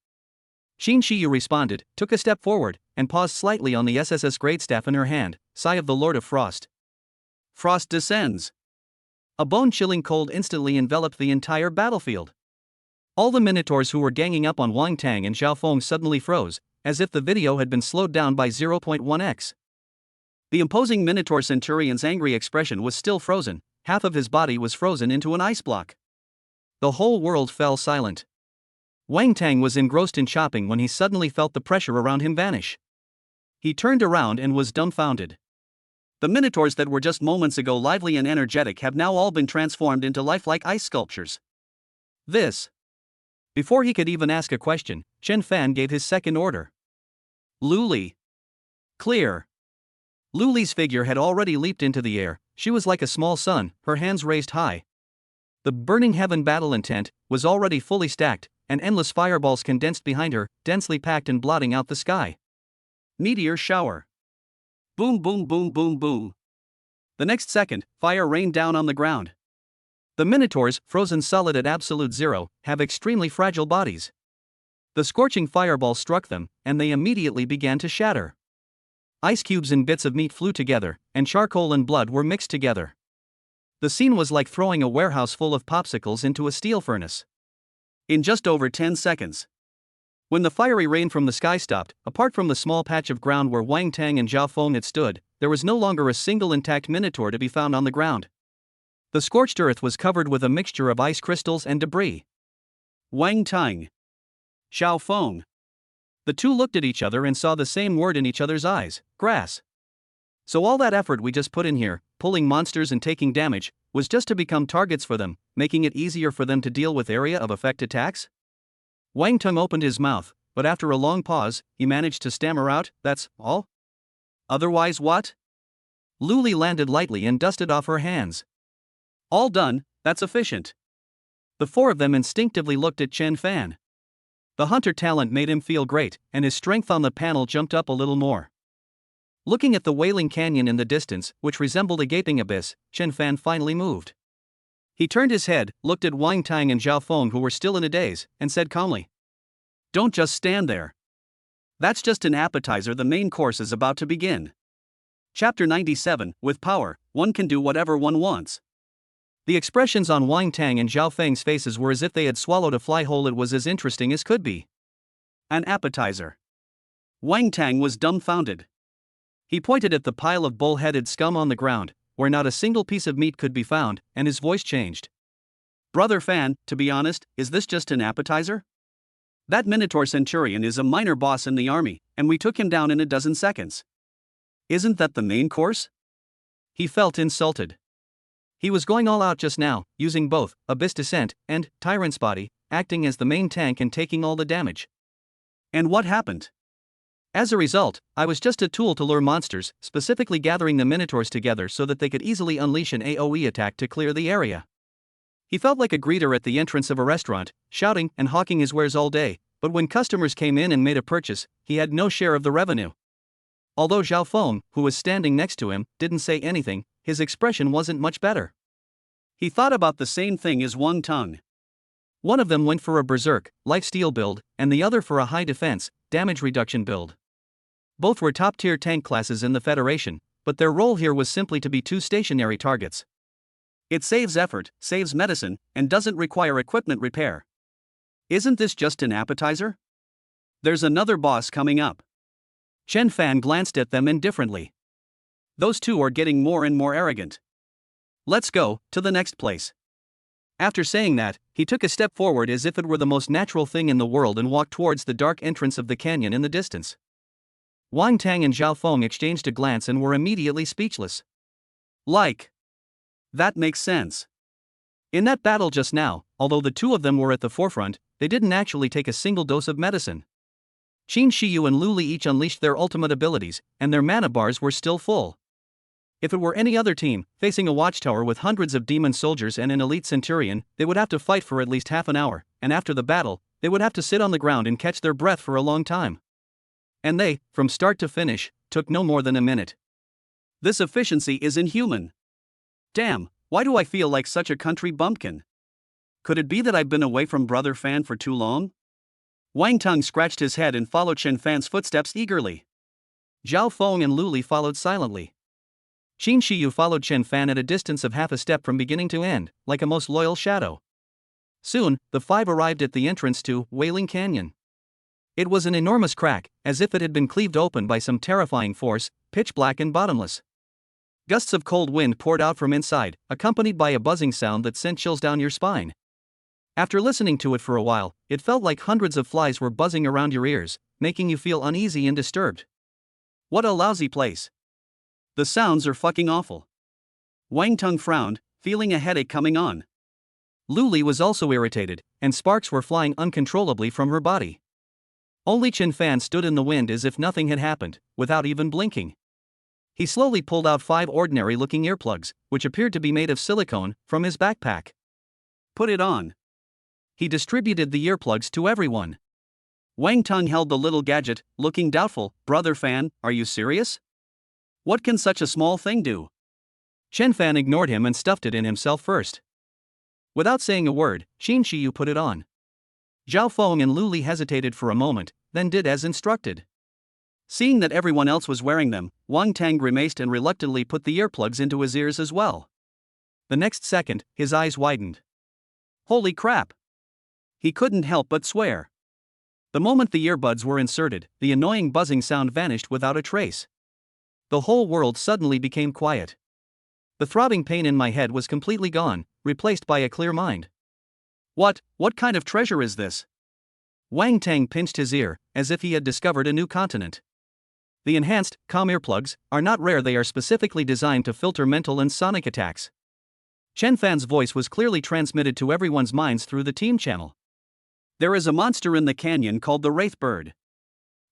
Qin Shiyu responded, took a step forward, and paused slightly on the SSS greatstaff in her hand. Sigh of the Lord of Frost. Frost descends. A bone-chilling cold instantly enveloped the entire battlefield. All the Minotaurs who were ganging up on Wang Tang and Zhao Feng suddenly froze, as if the video had been slowed down by 0.1x. The imposing Minotaur centurion's angry expression was still frozen, half of his body was frozen into an ice block. The whole world fell silent. Wang Tang was engrossed in chopping when he suddenly felt the pressure around him vanish. He turned around and was dumbfounded. The Minotaurs that were just moments ago lively and energetic have now all been transformed into lifelike ice sculptures. This. Before he could even ask a question, Chen Fan gave his second order. Lu Li. Clear. Lu Li's figure had already leaped into the air. She was like a small sun, her hands raised high. The Burning Heaven battle intent was already fully stacked, and endless fireballs condensed behind her, densely packed and blotting out the sky. Meteor shower. Boom, boom, boom, boom, boom. The next second, fire rained down on the ground. The Minotaurs, frozen solid at absolute zero, have extremely fragile bodies. The scorching fireball struck them, and they immediately began to shatter. Ice cubes and bits of meat flew together, and charcoal and blood were mixed together. The scene was like throwing a warehouse full of popsicles into a steel furnace. In just over 10 seconds. When the fiery rain from the sky stopped, apart from the small patch of ground where Wang Tang and Zhao Feng had stood, there was no longer a single intact Minotaur to be found on the ground. The scorched earth was covered with a mixture of ice crystals and debris. Wang Tang. Zhao Feng. The two looked at each other and saw the same word in each other's eyes: grass. So all that effort we just put in here, pulling monsters and taking damage, was just to become targets for them, making it easier for them to deal with area of effect attacks? Wang Tang opened his mouth, but after a long pause, he managed to stammer out, "That's all? Otherwise what?" Luli landed lightly and dusted off her hands. "All done, that's efficient." The four of them instinctively looked at Chen Fan. The hunter talent made him feel great, and his strength on the panel jumped up a little more. Looking at the Wailing Canyon in the distance, which resembled a gaping abyss, Chen Fan finally moved. He turned his head, looked at Wang Tang and Zhao Feng, who were still in a daze, and said calmly, "Don't just stand there. That's just an appetizer, the main course is about to begin." Chapter 97, With power, one can do whatever one wants. The expressions on Wang Tang and Zhao Feng's faces were as if they had swallowed a fly whole. It was as interesting as could be. An appetizer. Wang Tang was dumbfounded. He pointed at the pile of bull-headed scum on the ground, where not a single piece of meat could be found, and his voice changed. "Brother Fan, to be honest, is this just an appetizer? That Minotaur Centurion is a minor boss in the army, and we took him down in a dozen seconds. Isn't that the main course?" He felt insulted. He was going all out just now, using both Abyss Descent and Tyrant's Body, acting as the main tank and taking all the damage. And what happened? As a result, I was just a tool to lure monsters, specifically gathering the Minotaurs together so that they could easily unleash an AoE attack to clear the area. He felt like a greeter at the entrance of a restaurant, shouting and hawking his wares all day, but when customers came in and made a purchase, he had no share of the revenue. Although Zhao Feng, who was standing next to him, didn't say anything, his expression wasn't much better. He thought about the same thing as Wang Tang. One of them went for a berserk, lifesteal build, and the other for a high defense, damage reduction build. Both were top-tier tank classes in the Federation, but their role here was simply to be two stationary targets. It saves effort, saves medicine, and doesn't require equipment repair. Isn't this just an appetizer? There's another boss coming up. Chen Fan glanced at them indifferently. Those two are getting more and more arrogant. Let's go to the next place. After saying that, he took a step forward as if it were the most natural thing in the world and walked towards the dark entrance of the canyon in the distance. Wang Tang and Zhao Feng exchanged a glance and were immediately speechless. That makes sense. In that battle just now, although the two of them were at the forefront, they didn't actually take a single dose of medicine. Qin Shiyu and Luli each unleashed their ultimate abilities, and their mana bars were still full. If it were any other team, facing a watchtower with hundreds of demon soldiers and an elite centurion, they would have to fight for at least half an hour, and after the battle, they would have to sit on the ground and catch their breath for a long time. And they, from start to finish, took no more than a minute. This efficiency is inhuman. Damn, why do I feel like such a country bumpkin? Could it be that I've been away from Brother Fan for too long? Wang Tang scratched his head and followed Chen Fan's footsteps eagerly. Zhao Feng and Luli followed silently. Qin Shiyu followed Chen Fan at a distance of half a step from beginning to end, like a most loyal shadow. Soon, the five arrived at the entrance to Wailing Canyon. It was an enormous crack, as if it had been cleaved open by some terrifying force, pitch black and bottomless. Gusts of cold wind poured out from inside, accompanied by a buzzing sound that sent chills down your spine. After listening to it for a while, it felt like hundreds of flies were buzzing around your ears, making you feel uneasy and disturbed. What a lousy place. The sounds are fucking awful. Wang Tang frowned, feeling a headache coming on. Luli was also irritated, and sparks were flying uncontrollably from her body. Only Chen Fan stood in the wind as if nothing had happened, without even blinking. He slowly pulled out 5 ordinary-looking earplugs, which appeared to be made of silicone, from his backpack. Put it on. He distributed the earplugs to everyone. Wang Teng held the little gadget, looking doubtful. Brother Fan, are you serious? What can such a small thing do? Chen Fan ignored him and stuffed it in himself first. Without saying a word, Qin Shiyu put it on. Zhao Feng and Lu Li hesitated for a moment, then did as instructed. Seeing that everyone else was wearing them, Wang Tang grimaced and reluctantly put the earplugs into his ears as well. The next second, his eyes widened. Holy crap! He couldn't help but swear. The moment the earbuds were inserted, the annoying buzzing sound vanished without a trace. The whole world suddenly became quiet. The throbbing pain in my head was completely gone, replaced by a clear mind. What kind of treasure is this? Wang Tang pinched his ear, as if he had discovered a new continent. The enhanced, calm earplugs are not rare, they are specifically designed to filter mental and sonic attacks. Chen Fan's voice was clearly transmitted to everyone's minds through the team channel. There is a monster in the canyon called the Wraith Bird.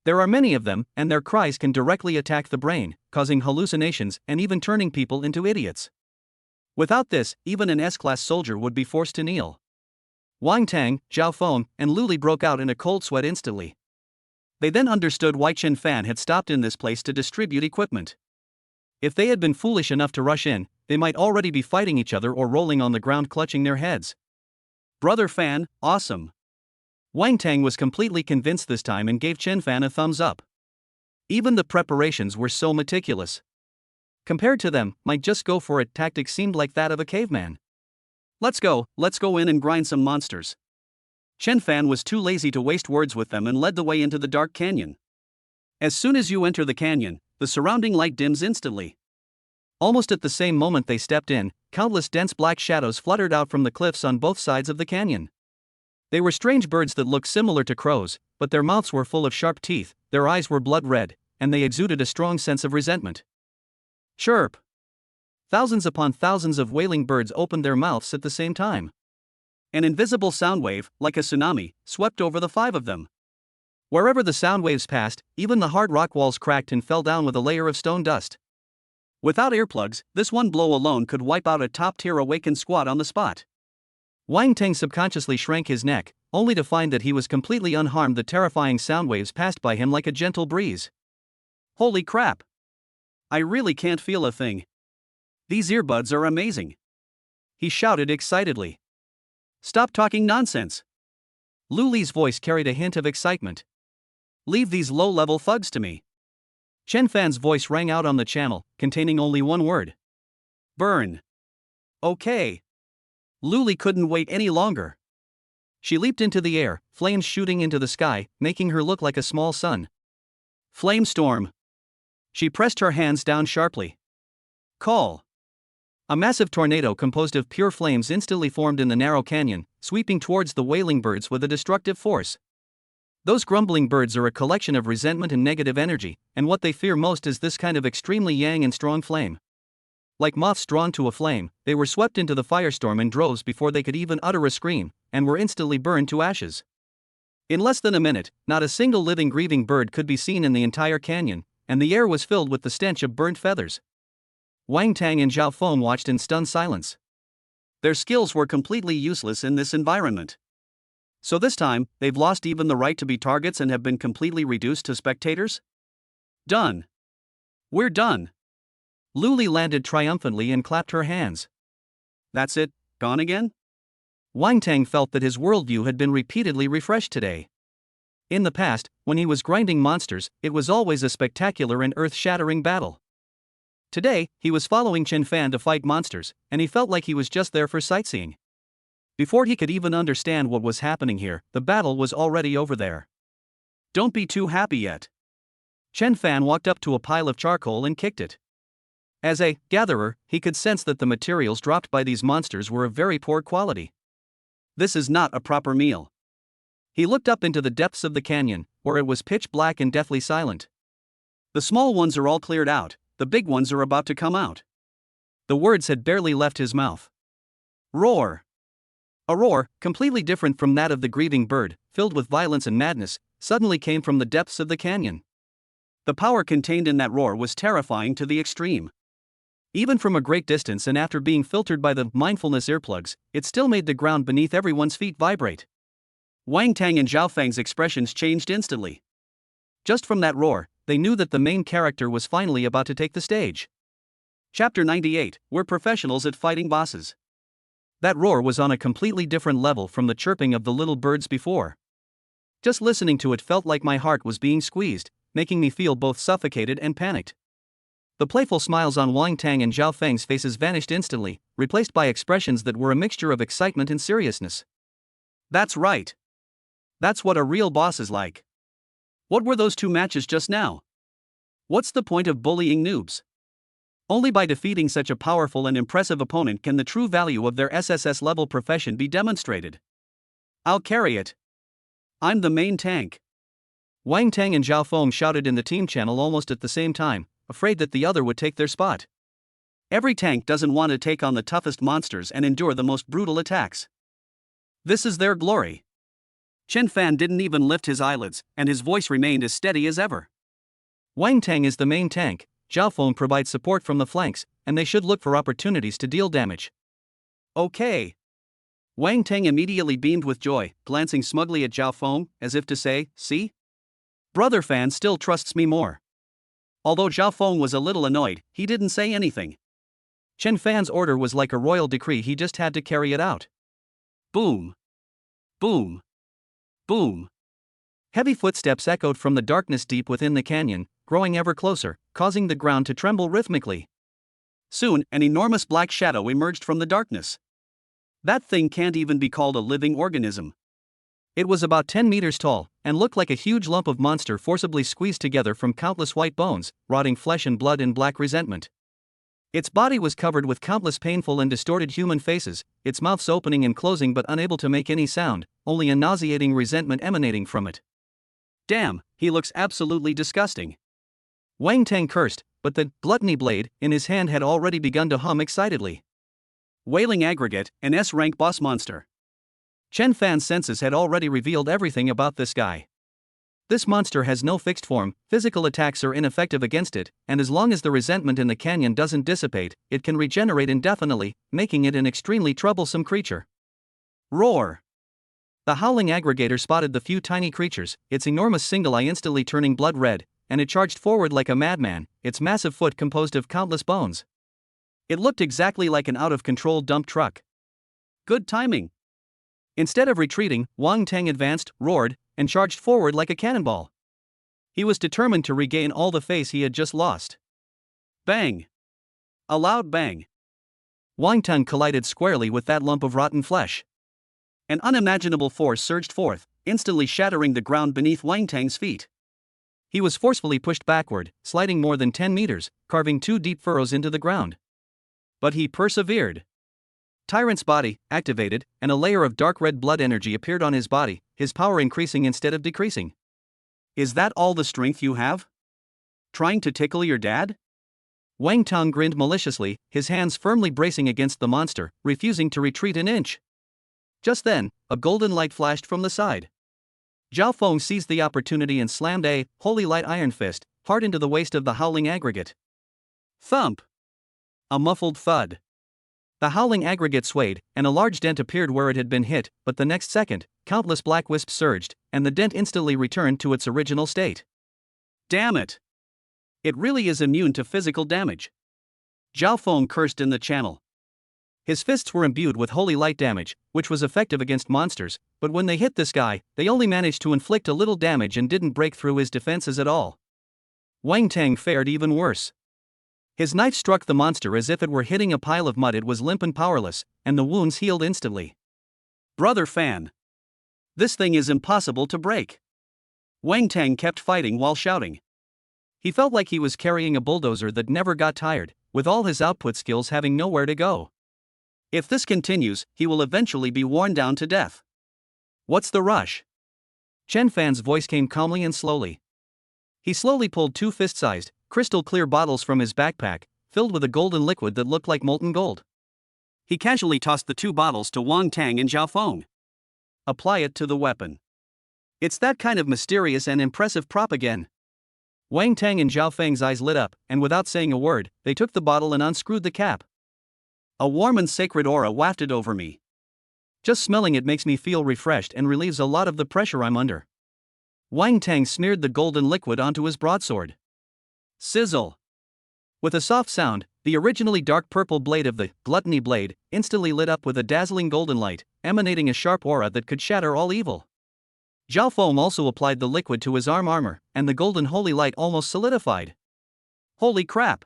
There are many of them, and their cries can directly attack the brain, causing hallucinations and even turning people into idiots. Without this, even an S-class soldier would be forced to kneel. Wang Tang, Zhao Feng, and Lu Li broke out in a cold sweat instantly. They then understood why Chen Fan had stopped in this place to distribute equipment. If they had been foolish enough to rush in, they might already be fighting each other or rolling on the ground clutching their heads. Brother Fan, awesome. Wang Tang was completely convinced this time and gave Chen Fan a thumbs up. Even the preparations were so meticulous. Compared to them, might just go for it tactic seemed like that of a caveman. Let's go in and grind some monsters. Chen Fan was too lazy to waste words with them and led the way into the dark canyon. As soon as you enter the canyon, the surrounding light dims instantly. Almost at the same moment they stepped in, countless dense black shadows fluttered out from the cliffs on both sides of the canyon. They were strange birds that looked similar to crows, but their mouths were full of sharp teeth, their eyes were blood red, and they exuded a strong sense of resentment. Chirp! Thousands upon thousands of wailing birds opened their mouths at the same time. An invisible sound wave, like a tsunami, swept over the five of them. Wherever the sound waves passed, even the hard rock walls cracked and fell down with a layer of stone dust. Without earplugs, this one blow alone could wipe out a top-tier awakened squad on the spot. Wang Teng subconsciously shrank his neck, only to find that he was completely unharmed. The terrifying sound waves passed by him like a gentle breeze. Holy crap! I really can't feel a thing. These earbuds are amazing. He shouted excitedly. Stop talking nonsense. Lu Li's voice carried a hint of excitement. Leave these low-level thugs to me. Chen Fan's voice rang out on the channel, containing only one word. Burn. Okay. Lu Li couldn't wait any longer. She leaped into the air, flames shooting into the sky, making her look like a small sun. Flame storm. She pressed her hands down sharply. Call. A massive tornado composed of pure flames instantly formed in the narrow canyon, sweeping towards the wailing birds with a destructive force. Those grumbling birds are a collection of resentment and negative energy, and what they fear most is this kind of extremely yang and strong flame. Like moths drawn to a flame, they were swept into the firestorm in droves before they could even utter a scream, and were instantly burned to ashes. In less than a minute, not a single living grieving bird could be seen in the entire canyon, and the air was filled with the stench of burnt feathers. Wang Tang and Zhao Feng watched in stunned silence. Their skills were completely useless in this environment. So this time, they've lost even the right to be targets and have been completely reduced to spectators? Done. We're done. Lu Li landed triumphantly and clapped her hands. That's it, gone again? Wang Tang felt that his worldview had been repeatedly refreshed today. In the past, when he was grinding monsters, it was always a spectacular and earth-shattering battle. Today, he was following Chen Fan to fight monsters, and he felt like he was just there for sightseeing. Before he could even understand what was happening here, the battle was already over there. Don't be too happy yet. Chen Fan walked up to a pile of charcoal and kicked it. As a gatherer, he could sense that the materials dropped by these monsters were of very poor quality. This is not a proper meal. He looked up into the depths of the canyon, where it was pitch black and deathly silent. The small ones are all cleared out, the big ones are about to come out. The words had barely left his mouth. Roar. A roar, completely different from that of the grieving bird, filled with violence and madness, suddenly came from the depths of the canyon. The power contained in that roar was terrifying to the extreme. Even from a great distance and after being filtered by the mindfulness earplugs, it still made the ground beneath everyone's feet vibrate. Wang Tang and Zhao Feng's expressions changed instantly. Just from that roar, they knew that the main character was finally about to take the stage. Chapter 98, We're professionals at fighting bosses. That roar was on a completely different level from the chirping of the little birds before. Just listening to it felt like my heart was being squeezed, making me feel both suffocated and panicked. The playful smiles on Wang Tang and Zhao Feng's faces vanished instantly, replaced by expressions that were a mixture of excitement and seriousness. That's right. That's what a real boss is like. What were those two matches just now? What's the point of bullying noobs? Only by defeating such a powerful and impressive opponent can the true value of their SSS level profession be demonstrated. I'll carry it. I'm the main tank. Wang Tang and Zhao Feng shouted in the team channel almost at the same time, afraid that the other would take their spot. Every tank doesn't want to take on the toughest monsters and endure the most brutal attacks. This is their glory. Chen Fan didn't even lift his eyelids, and his voice remained as steady as ever. Wang Tang is the main tank, Zhao Feng provides support from the flanks, and they should look for opportunities to deal damage. Okay. Wang Tang immediately beamed with joy, glancing smugly at Zhao Feng, as if to say, see? Brother Fan still trusts me more. Although Zhao Feng was a little annoyed, he didn't say anything. Chen Fan's order was like a royal decree, he just had to carry it out. Boom. Boom. Boom. Heavy footsteps echoed from the darkness deep within the canyon, growing ever closer, causing the ground to tremble rhythmically. Soon, an enormous black shadow emerged from the darkness. That thing can't even be called a living organism. It was about 10 meters tall, and looked like a huge lump of monster forcibly squeezed together from countless white bones, rotting flesh and blood in black resentment. Its body was covered with countless painful and distorted human faces, its mouths opening and closing but unable to make any sound, only a nauseating resentment emanating from it. Damn, he looks absolutely disgusting. Wang Tang cursed, but the gluttony blade in his hand had already begun to hum excitedly. Wailing aggregate, an S-rank boss monster. Chen Fan's senses had already revealed everything about this guy. This monster has no fixed form, physical attacks are ineffective against it, and as long as the resentment in the canyon doesn't dissipate, it can regenerate indefinitely, making it an extremely troublesome creature. Roar! The howling aggregator spotted the few tiny creatures, its enormous single eye instantly turning blood red, and it charged forward like a madman, its massive foot composed of countless bones. It looked exactly like an out-of-control dump truck. Good timing. Instead of retreating, Wang Tang advanced, roared, and charged forward like a cannonball. He was determined to regain all the face he had just lost. Bang! A loud bang. Wang Tang collided squarely with that lump of rotten flesh. An unimaginable force surged forth, instantly shattering the ground beneath Wang Tang's feet. He was forcefully pushed backward, sliding more than 10 meters, carving 2 deep furrows into the ground. But he persevered. Tyrant's body activated, and a layer of dark red blood energy appeared on his body, his power increasing instead of decreasing. Is that all the strength you have? Trying to tickle your dad? Wang Tang grinned maliciously, his hands firmly bracing against the monster, refusing to retreat an inch. Just then, a golden light flashed from the side. Zhao Feng seized the opportunity and slammed a holy light iron fist hard into the waist of the howling aggregate. Thump! A muffled thud. The howling aggregate swayed, and a large dent appeared where it had been hit, but the next second, countless black wisps surged, and the dent instantly returned to its original state. Damn it! It really is immune to physical damage. Zhao Feng cursed in the channel. His fists were imbued with holy light damage, which was effective against monsters, but when they hit this guy, they only managed to inflict a little damage and didn't break through his defenses at all. Wang Tang fared even worse. His knife struck the monster as if it were hitting a pile of mud. It was limp and powerless, and the wounds healed instantly. Brother Fan! This thing is impossible to break. Wang Tang kept fighting while shouting. He felt like he was carrying a bulldozer that never got tired, with all his output skills having nowhere to go. If this continues, he will eventually be worn down to death. What's the rush? Chen Fan's voice came calmly and slowly. He slowly pulled 2 fist-sized, crystal-clear bottles from his backpack, filled with a golden liquid that looked like molten gold. He casually tossed the 2 bottles to Wang Tang and Zhao Feng. Apply it to the weapon. It's that kind of mysterious and impressive prop again. Wang Tang and Zhao Feng's eyes lit up, and without saying a word, they took the bottle and unscrewed the cap. A warm and sacred aura wafted over me. Just smelling it makes me feel refreshed and relieves a lot of the pressure I'm under. Wang Tang smeared the golden liquid onto his broadsword. Sizzle! With a soft sound, the originally dark purple blade of the gluttony blade instantly lit up with a dazzling golden light, emanating a sharp aura that could shatter all evil. Zhao Feng also applied the liquid to his armor, and the golden holy light almost solidified. Holy crap!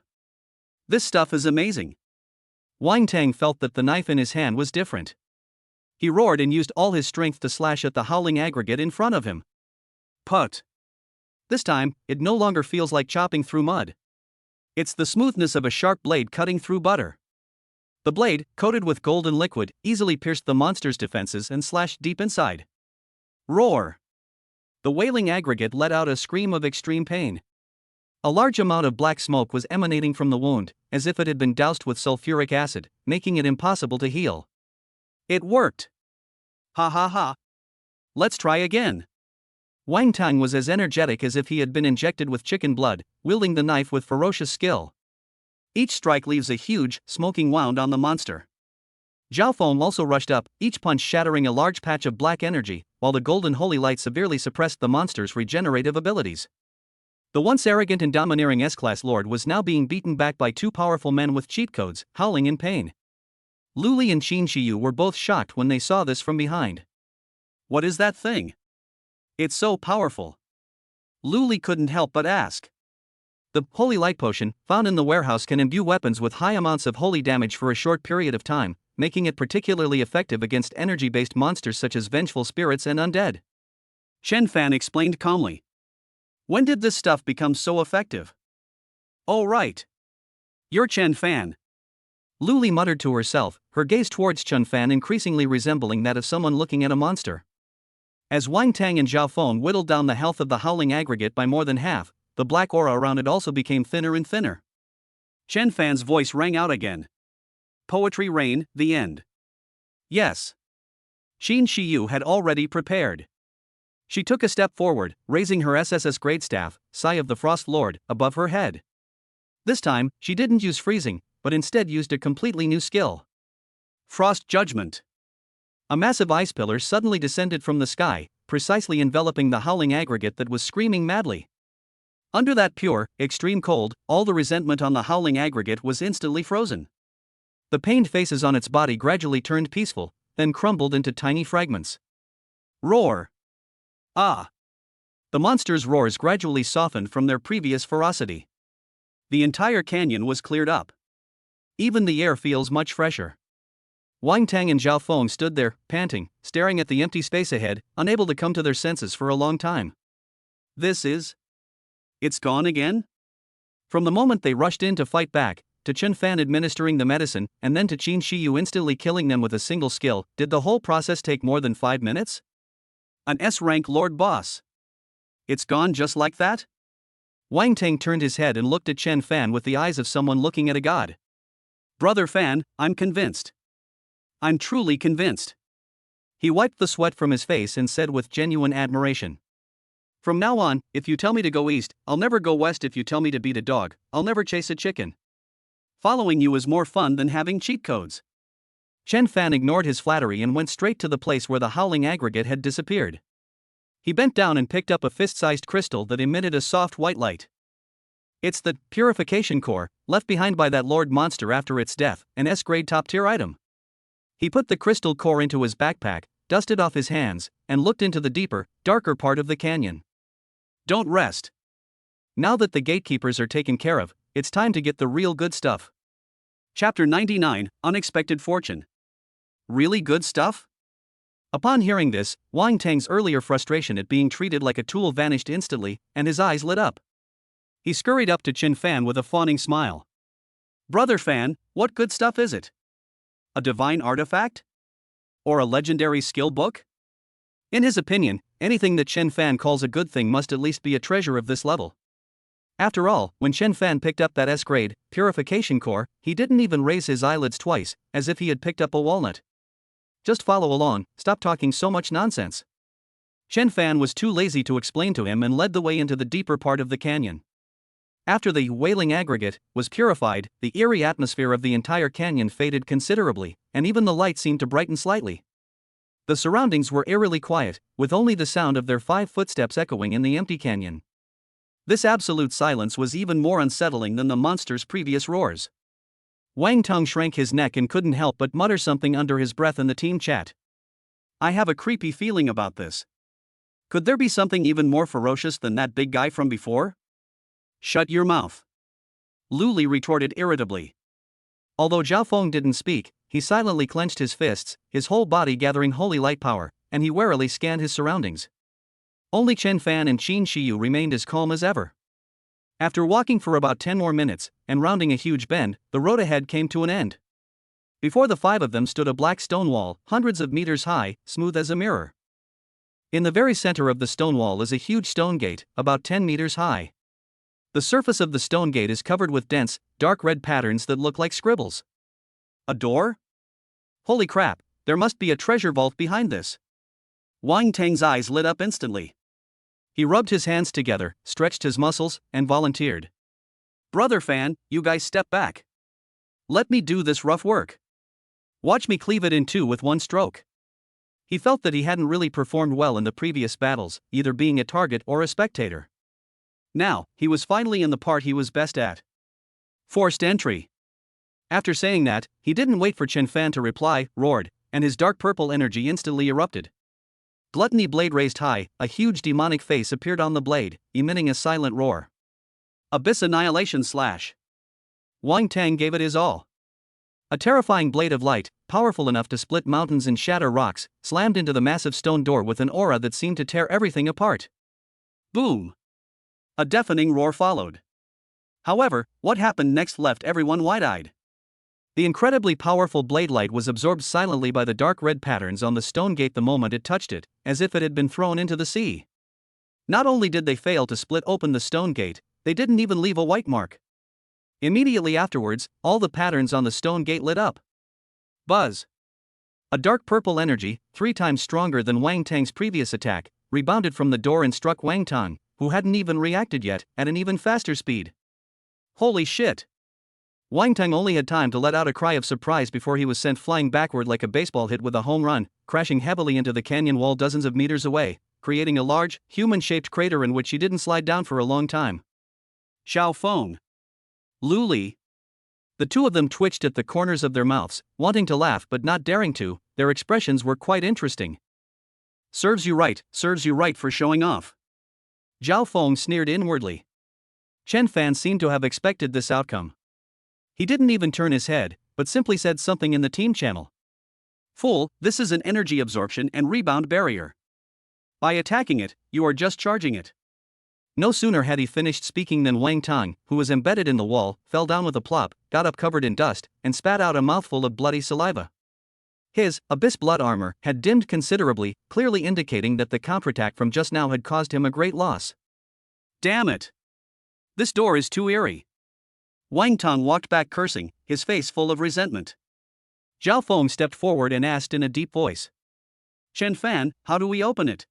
This stuff is amazing. Wang Tang felt that the knife in his hand was different. He roared and used all his strength to slash at the howling aggregate in front of him. Put! This time, it no longer feels like chopping through mud. It's the smoothness of a sharp blade cutting through butter. The blade, coated with golden liquid, easily pierced the monster's defenses and slashed deep inside. Roar! The wailing aggregate let out a scream of extreme pain. A large amount of black smoke was emanating from the wound, as if it had been doused with sulfuric acid, making it impossible to heal. It worked! Ha ha ha! Let's try again! Wang Tang was as energetic as if he had been injected with chicken blood, wielding the knife with ferocious skill. Each strike leaves a huge, smoking wound on the monster. Zhao Feng also rushed up, each punch shattering a large patch of black energy, while the golden holy light severely suppressed the monster's regenerative abilities. The once arrogant and domineering S-class lord was now being beaten back by two powerful men with cheat codes, howling in pain. Lu Li and Qin Shiyu were both shocked when they saw this from behind. What is that thing? It's so powerful. Lu Li couldn't help but ask. The holy light potion, found in the warehouse, can imbue weapons with high amounts of holy damage for a short period of time, making it particularly effective against energy-based monsters such as vengeful spirits and undead. Chen Fan explained calmly. When did this stuff become so effective? Oh right. You're Chen Fan. Lu Li muttered to herself, her gaze towards Chen Fan increasingly resembling that of someone looking at a monster. As Wang Tang and Zhao Feng whittled down the health of the howling aggregate by more than half, the black aura around it also became thinner and thinner. Chen Fan's voice rang out again. Poetry Rain, the end. Yes. Qin Shiyu had already prepared. She took a step forward, raising her SSS grade staff, Sigh of the Frost Lord, above her head. This time, she didn't use freezing, but instead used a completely new skill. Frost Judgment. A massive ice pillar suddenly descended from the sky, precisely enveloping the howling aggregate that was screaming madly. Under that pure, extreme cold, all the resentment on the howling aggregate was instantly frozen. The pained faces on its body gradually turned peaceful, then crumbled into tiny fragments. Roar! Ah! The monster's roars gradually softened from their previous ferocity. The entire canyon was cleared up. Even the air feels much fresher. Wang Tang and Zhao Feng stood there, panting, staring at the empty space ahead, unable to come to their senses for a long time. It's gone again? From the moment they rushed in to fight back, to Chen Fan administering the medicine, and then to Qin Shiyu instantly killing them with a single skill, did the whole process take more than 5 minutes? An S-rank Lord Boss. It's gone just like that? Wang Tang turned his head and looked at Chen Fan with the eyes of someone looking at a god. Brother Fan, I'm convinced. I'm truly convinced. He wiped the sweat from his face and said with genuine admiration. From now on, if you tell me to go east, I'll never go west. If you tell me to beat a dog, I'll never chase a chicken. Following you is more fun than having cheat codes. Chen Fan ignored his flattery and went straight to the place where the howling aggregate had disappeared. He bent down and picked up a fist-sized crystal that emitted a soft white light. It's the purification core, left behind by that Lord monster after its death, an S-grade top-tier item. He put the crystal core into his backpack, dusted off his hands, and looked into the deeper, darker part of the canyon. Don't rest. Now that the gatekeepers are taken care of, it's time to get the real good stuff. Chapter 99, Unexpected Fortune. Really good stuff? Upon hearing this, Wang Tang's earlier frustration at being treated like a tool vanished instantly, and his eyes lit up. He scurried up to Chen Fan with a fawning smile. Brother Fan, what good stuff is it? A divine artifact? Or a legendary skill book? In his opinion, anything that Chen Fan calls a good thing must at least be a treasure of this level. After all, when Chen Fan picked up that S-grade purification core, he didn't even raise his eyelids twice, as if he had picked up a walnut. Just follow along, stop talking so much nonsense. Chen Fan was too lazy to explain to him and led the way into the deeper part of the canyon. After the wailing aggregate was purified, the eerie atmosphere of the entire canyon faded considerably, and even the light seemed to brighten slightly. The surroundings were eerily quiet, with only the sound of their 5 footsteps echoing in the empty canyon. This absolute silence was even more unsettling than the monster's previous roars. Wang Tong shrank his neck and couldn't help but mutter something under his breath in the team chat. I have a creepy feeling about this. Could there be something even more ferocious than that big guy from before? Shut your mouth. Lu Li retorted irritably. Although Zhao Feng didn't speak, he silently clenched his fists, his whole body gathering holy light power, and he warily scanned his surroundings. Only Chen Fan and Qin Shiyu remained as calm as ever. After walking for about 10 more minutes, and rounding a huge bend, the road ahead came to an end. Before the 5 of them stood a black stone wall, hundreds of meters high, smooth as a mirror. In the very center of the stone wall is a huge stone gate, about 10 meters high. The surface of the stone gate is covered with dense, dark red patterns that look like scribbles. A door? Holy crap, there must be a treasure vault behind this. Wang Tang's eyes lit up instantly. He rubbed his hands together, stretched his muscles, and volunteered. Brother Fan, you guys step back. Let me do this rough work. Watch me cleave it in two with one stroke. He felt that he hadn't really performed well in the previous battles, either being a target or a spectator. Now, he was finally in the part he was best at. Forced entry. After saying that, he didn't wait for Chen Fan to reply, roared, and his dark purple energy instantly erupted. Gluttony blade raised high, a huge demonic face appeared on the blade, emitting a silent roar. Abyss Annihilation Slash. Wang Tang gave it his all. A terrifying blade of light, powerful enough to split mountains and shatter rocks, slammed into the massive stone door with an aura that seemed to tear everything apart. Boom! A deafening roar followed. However, what happened next left everyone wide-eyed. The incredibly powerful blade light was absorbed silently by the dark red patterns on the stone gate the moment it touched it, as if it had been thrown into the sea. Not only did they fail to split open the stone gate, they didn't even leave a white mark. Immediately afterwards, all the patterns on the stone gate lit up. Buzz! A dark purple energy, 3 times stronger than Wang Tang's previous attack, rebounded from the door and struck Wang Tang, who hadn't even reacted yet, at an even faster speed. Holy shit! Wang Tang only had time to let out a cry of surprise before he was sent flying backward like a baseball hit with a home run, crashing heavily into the canyon wall dozens of meters away, creating a large, human-shaped crater in which he didn't slide down for a long time. Zhao Feng. Lu Li. The 2 of them twitched at the corners of their mouths, wanting to laugh but not daring to. Their expressions were quite interesting. Serves you right for showing off. Zhao Feng sneered inwardly. Chen Fan seemed to have expected this outcome. He didn't even turn his head, but simply said something in the team channel. Fool, this is an energy absorption and rebound barrier. By attacking it, you are just charging it. No sooner had he finished speaking than Wang Tang, who was embedded in the wall, fell down with a plop, got up covered in dust, and spat out a mouthful of bloody saliva. His abyss blood armor had dimmed considerably, clearly indicating that the counterattack from just now had caused him a great loss. Damn it! This door is too eerie. Wang Tang walked back cursing, his face full of resentment. Zhao Feng stepped forward and asked in a deep voice. Chen Fan, how do we open it?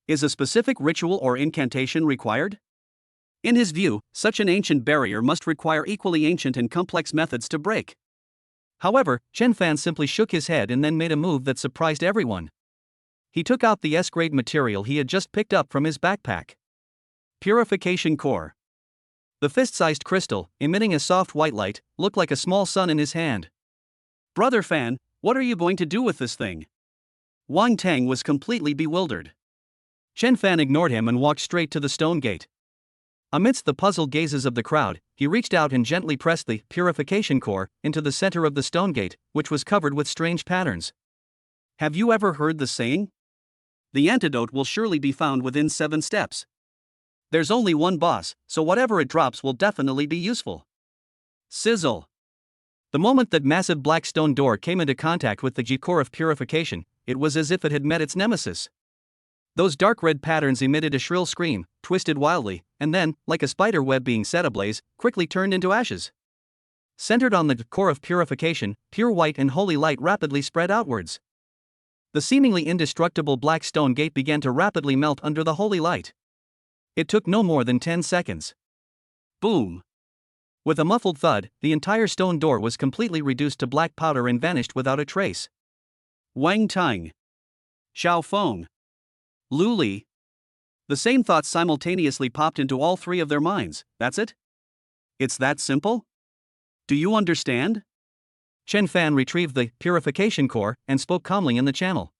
Is a specific ritual or incantation required? In his view, such an ancient barrier must require equally ancient and complex methods to break. However, Chen Fan simply shook his head and then made a move that surprised everyone. He took out the S-grade material he had just picked up from his backpack. Purification Core. The fist-sized crystal, emitting a soft white light, looked like a small sun in his hand. Brother Fan, what are you going to do with this thing? Wang Tang was completely bewildered. Chen Fan ignored him and walked straight to the stone gate. Amidst the puzzled gazes of the crowd, he reached out and gently pressed the purification core into the center of the stone gate, which was covered with strange patterns. Have you ever heard the saying? The antidote will surely be found within 7 steps. There's only one boss, so whatever it drops will definitely be useful. Sizzle. The moment that massive black stone door came into contact with the G-core of purification, it was as if it had met its nemesis. Those dark red patterns emitted a shrill scream, twisted wildly, and then, like a spider web being set ablaze, quickly turned into ashes. Centered on the core of purification, pure white and holy light rapidly spread outwards. The seemingly indestructible black stone gate began to rapidly melt under the holy light. It took no more than 10 seconds. Boom! With a muffled thud, the entire stone door was completely reduced to black powder and vanished without a trace. Wang Tang, Xiao Feng, Lu Li. The same thoughts simultaneously popped into all three of their minds. That's it? It's that simple? Do you understand? Chen Fan retrieved the purification core and spoke calmly in the channel.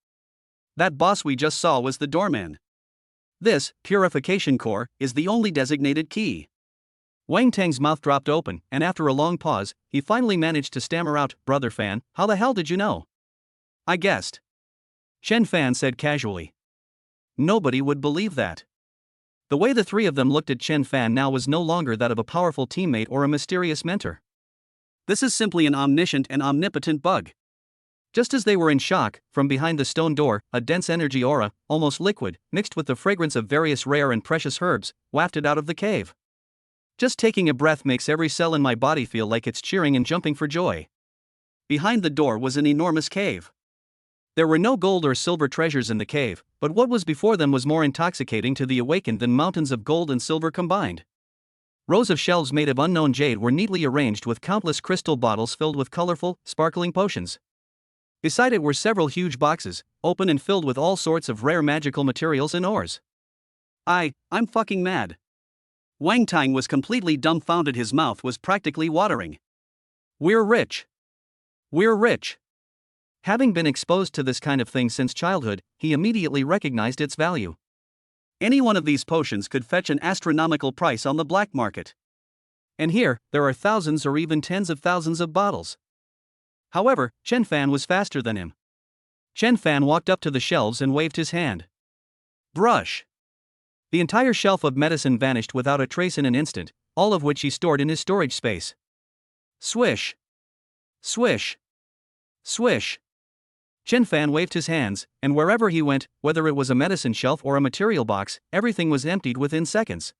That boss we just saw was the doorman. This purification core is the only designated key. Wang Tang's mouth dropped open, and after a long pause, he finally managed to stammer out, "Brother Fan, how the hell did you know?" "I guessed," Chen Fan said casually. Nobody would believe that. The way the three of them looked at Chen Fan now was no longer that of a powerful teammate or a mysterious mentor. This is simply an omniscient and omnipotent bug. Just as they were in shock, from behind the stone door, a dense energy aura, almost liquid, mixed with the fragrance of various rare and precious herbs, wafted out of the cave. Just taking a breath makes every cell in my body feel like it's cheering and jumping for joy. Behind the door was an enormous cave. There were no gold or silver treasures in the cave, but what was before them was more intoxicating to the awakened than mountains of gold and silver combined. Rows of shelves made of unknown jade were neatly arranged with countless crystal bottles filled with colorful, sparkling potions. Beside it were several huge boxes, open and filled with all sorts of rare magical materials and ores. I'm fucking mad. Wang Tang was completely dumbfounded, his mouth was practically watering. We're rich. We're rich. Having been exposed to this kind of thing since childhood, he immediately recognized its value. Any one of these potions could fetch an astronomical price on the black market. And here, there are thousands or even tens of thousands of bottles. However, Chen Fan was faster than him. Chen Fan walked up to the shelves and waved his hand. Brush. The entire shelf of medicine vanished without a trace in an instant, all of which he stored in his storage space. Swish. Swish. Swish. Chen Fan waved his hands, and wherever he went, whether it was a medicine shelf or a material box, everything was emptied within seconds.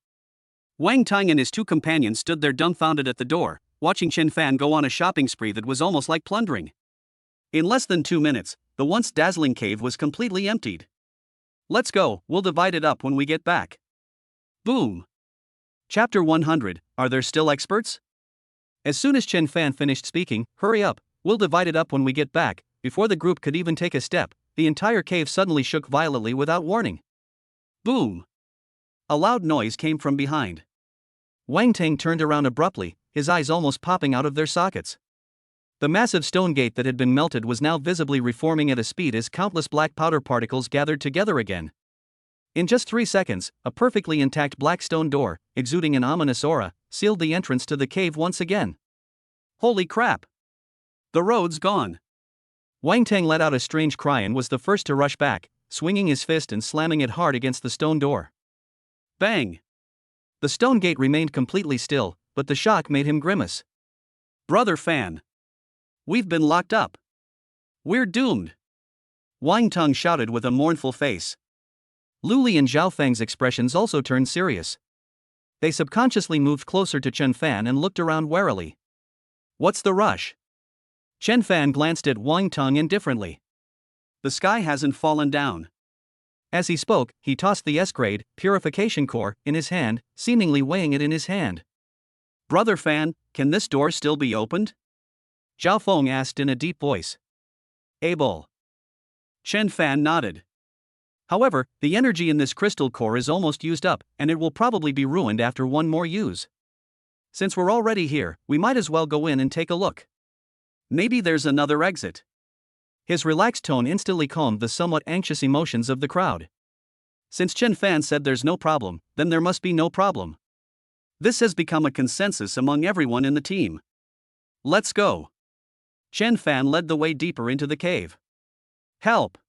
Wang Tang and his two companions stood there dumbfounded at the door, watching Chen Fan go on a shopping spree that was almost like plundering. In less than 2 minutes, the once dazzling cave was completely emptied. Let's go, we'll divide it up when we get back. Boom. Chapter 100, Are there still experts? As soon as Chen Fan finished speaking, "Hurry up, we'll divide it up when we get back," before the group could even take a step, the entire cave suddenly shook violently without warning. Boom. A loud noise came from behind. Wang Tang turned around abruptly, his eyes almost popping out of their sockets. The massive stone gate that had been melted was now visibly reforming at a speed as countless black powder particles gathered together again. In just 3 seconds, a perfectly intact black stone door, exuding an ominous aura, sealed the entrance to the cave once again. Holy crap! The road's gone. Wang Tang let out a strange cry and was the first to rush back, swinging his fist and slamming it hard against the stone door. Bang! The stone gate remained completely still, but the shock made him grimace. Brother Fan! We've been locked up. We're doomed. Wang Tang shouted with a mournful face. Lu Li and Zhao Feng's expressions also turned serious. They subconsciously moved closer to Chen Fan and looked around warily. What's the rush? Chen Fan glanced at Wang Tang indifferently. The sky hasn't fallen down. As he spoke, he tossed the S-grade purification core in his hand, seemingly weighing it in his hand. Brother Fan, can this door still be opened? Zhao Feng asked in a deep voice. Able. Chen Fan nodded. However, the energy in this crystal core is almost used up, and it will probably be ruined after one more use. Since we're already here, we might as well go in and take a look. Maybe there's another exit. His relaxed tone instantly calmed the somewhat anxious emotions of the crowd. Since Chen Fan said there's no problem, then there must be no problem. This has become a consensus among everyone in the team. Let's go. Chen Fan led the way deeper into the cave. Help!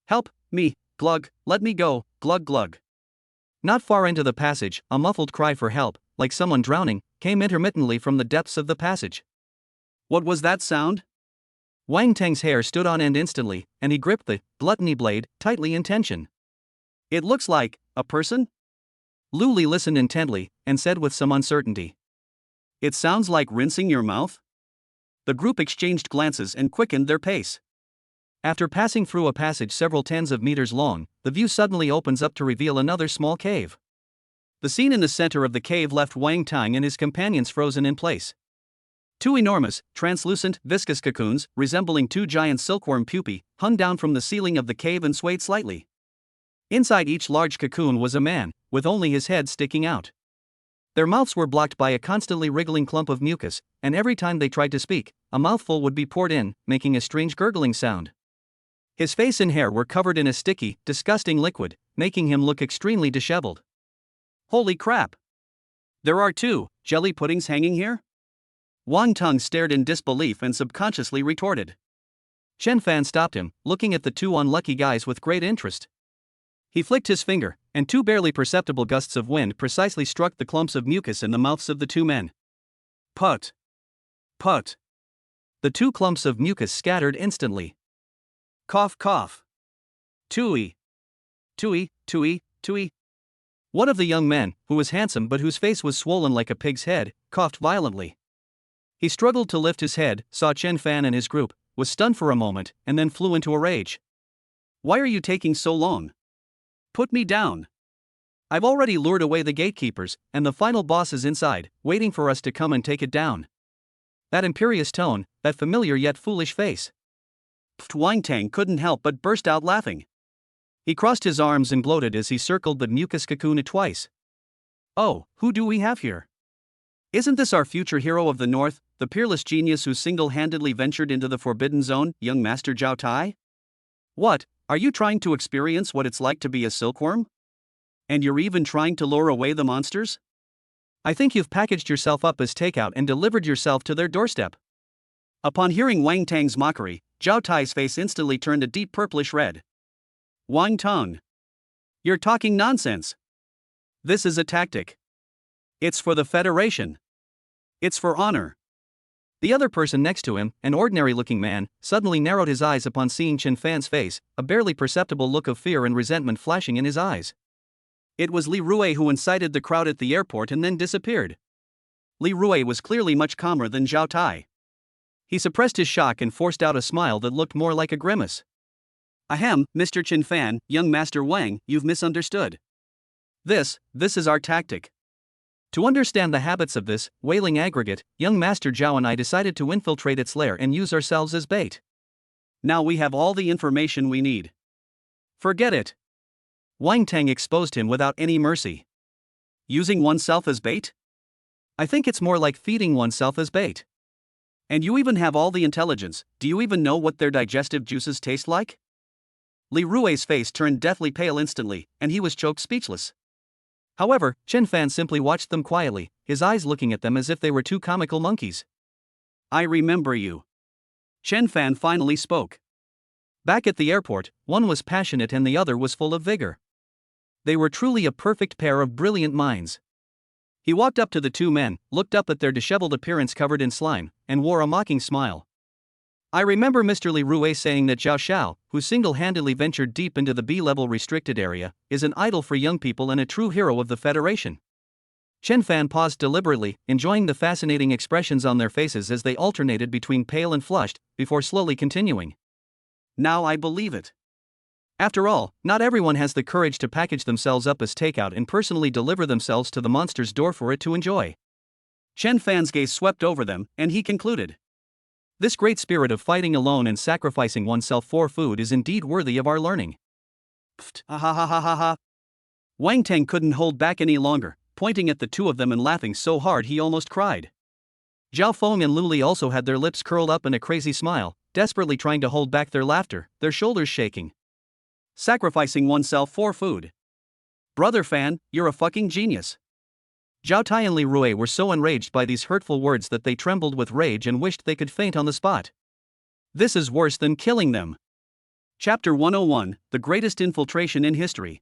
Help me, glug, let me go, glug glug. Not far into the passage, a muffled cry for help, like someone drowning, came intermittently from the depths of the passage. What was that sound? Wang Tang's hair stood on end instantly, and he gripped the gluttony blade tightly in tension. It looks like a person? Lu Li listened intently, and said with some uncertainty. It sounds like rinsing your mouth? The group exchanged glances and quickened their pace. After passing through a passage several tens of meters long, the view suddenly opens up to reveal another small cave. The scene in the center of the cave left Wang Tang and his companions frozen in place. Two enormous, translucent, viscous cocoons, resembling two giant silkworm pupae, hung down from the ceiling of the cave and swayed slightly. Inside each large cocoon was a man, with only his head sticking out. Their mouths were blocked by a constantly wriggling clump of mucus, and every time they tried to speak, a mouthful would be poured in, making a strange gurgling sound. His face and hair were covered in a sticky, disgusting liquid, making him look extremely disheveled. Holy crap! There are two jelly puddings hanging here? Wang Tang stared in disbelief and subconsciously retorted. Chen Fan stopped him, looking at the two unlucky guys with great interest. He flicked his finger, and two barely perceptible gusts of wind precisely struck the clumps of mucus in the mouths of the two men. Put! Put! The two clumps of mucus scattered instantly. Cough, cough. Tui. Tui, tui, tui. One of the young men, who was handsome but whose face was swollen like a pig's head, coughed violently. He struggled to lift his head, saw Chen Fan and his group, was stunned for a moment, and then flew into a rage. Why are you taking so long? Put me down. I've already lured away the gatekeepers, and the final boss is inside, waiting for us to come and take it down. That imperious tone, that familiar yet foolish face. Wang Tang couldn't help but burst out laughing. He crossed his arms and gloated as he circled the mucus cocoon twice. Oh, who do we have here? Isn't this our future hero of the North, the peerless genius who single-handedly ventured into the Forbidden Zone, young Master Zhao Tai? What, are you trying to experience what it's like to be a silkworm? And you're even trying to lure away the monsters? I think you've packaged yourself up as takeout and delivered yourself to their doorstep. Upon hearing Wang Tang's mockery, Zhao Tai's face instantly turned a deep purplish red. Wang Tang. You're talking nonsense. This is a tactic. It's for the Federation. It's for honor. The other person next to him, an ordinary-looking man, suddenly narrowed his eyes upon seeing Chen Fan's face, a barely perceptible look of fear and resentment flashing in his eyes. It was Li Rui who incited the crowd at the airport and then disappeared. Li Rui was clearly much calmer than Zhao Tai. He suppressed his shock and forced out a smile that looked more like a grimace. Ahem, Mr. Chen Fan, young Master Wang, you've misunderstood. This is our tactic. To understand the habits of this wailing aggregate, young Master Zhao and I decided to infiltrate its lair and use ourselves as bait. Now we have all the information we need. Forget it. Wang Tang exposed him without any mercy. Using oneself as bait? I think it's more like feeding oneself as bait. And you even have all the intelligence, do you even know what their digestive juices taste like? Li Rui's face turned deathly pale instantly, and he was choked speechless. However, Chen Fan simply watched them quietly, his eyes looking at them as if they were two comical monkeys. I remember you. Chen Fan finally spoke. Back at the airport, one was passionate and the other was full of vigor. They were truly a perfect pair of brilliant minds. He walked up to the two men, looked up at their disheveled appearance covered in slime, and wore a mocking smile. I remember Mr. Li Rui saying that Zhao Xiao, who single-handedly ventured deep into the B-level restricted area, is an idol for young people and a true hero of the Federation. Chen Fan paused deliberately, enjoying the fascinating expressions on their faces as they alternated between pale and flushed, before slowly continuing. Now I believe it. After all, not everyone has the courage to package themselves up as takeout and personally deliver themselves to the monster's door for it to enjoy. Chen Fan's gaze swept over them, and he concluded. This great spirit of fighting alone and sacrificing oneself for food is indeed worthy of our learning. Pfft, ha ha ha ha ha ha. Wang Tang couldn't hold back any longer, pointing at the two of them and laughing so hard he almost cried. Zhao Feng and Lu Li also had their lips curled up in a crazy smile, desperately trying to hold back their laughter, their shoulders shaking. Sacrificing oneself for food. Brother Fan, you're a fucking genius. Zhao Tai and Li Rui were so enraged by these hurtful words that they trembled with rage and wished they could faint on the spot. This is worse than killing them. Chapter 101, The Greatest Infiltration in History.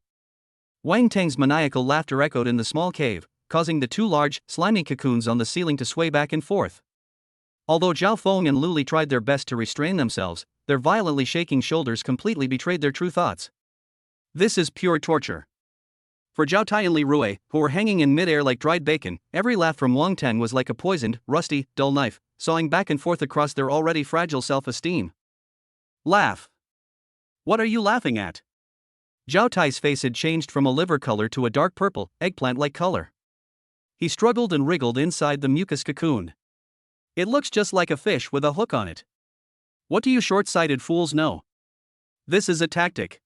Wang Tang's maniacal laughter echoed in the small cave, causing the two large, slimy cocoons on the ceiling to sway back and forth. Although Zhao Feng and Lu Li tried their best to restrain themselves, their violently shaking shoulders completely betrayed their true thoughts. This is pure torture. For Zhao Tai and Li Rui, who were hanging in midair like dried bacon, every laugh from Wang Tang was like a poisoned, rusty, dull knife, sawing back and forth across their already fragile self-esteem. Laugh. What are you laughing at? Zhao Tai's face had changed from a liver color to a dark purple, eggplant-like color. He struggled and wriggled inside the mucus cocoon. It looks just like a fish with a hook on it. What do you short-sighted fools know? This is a tactic.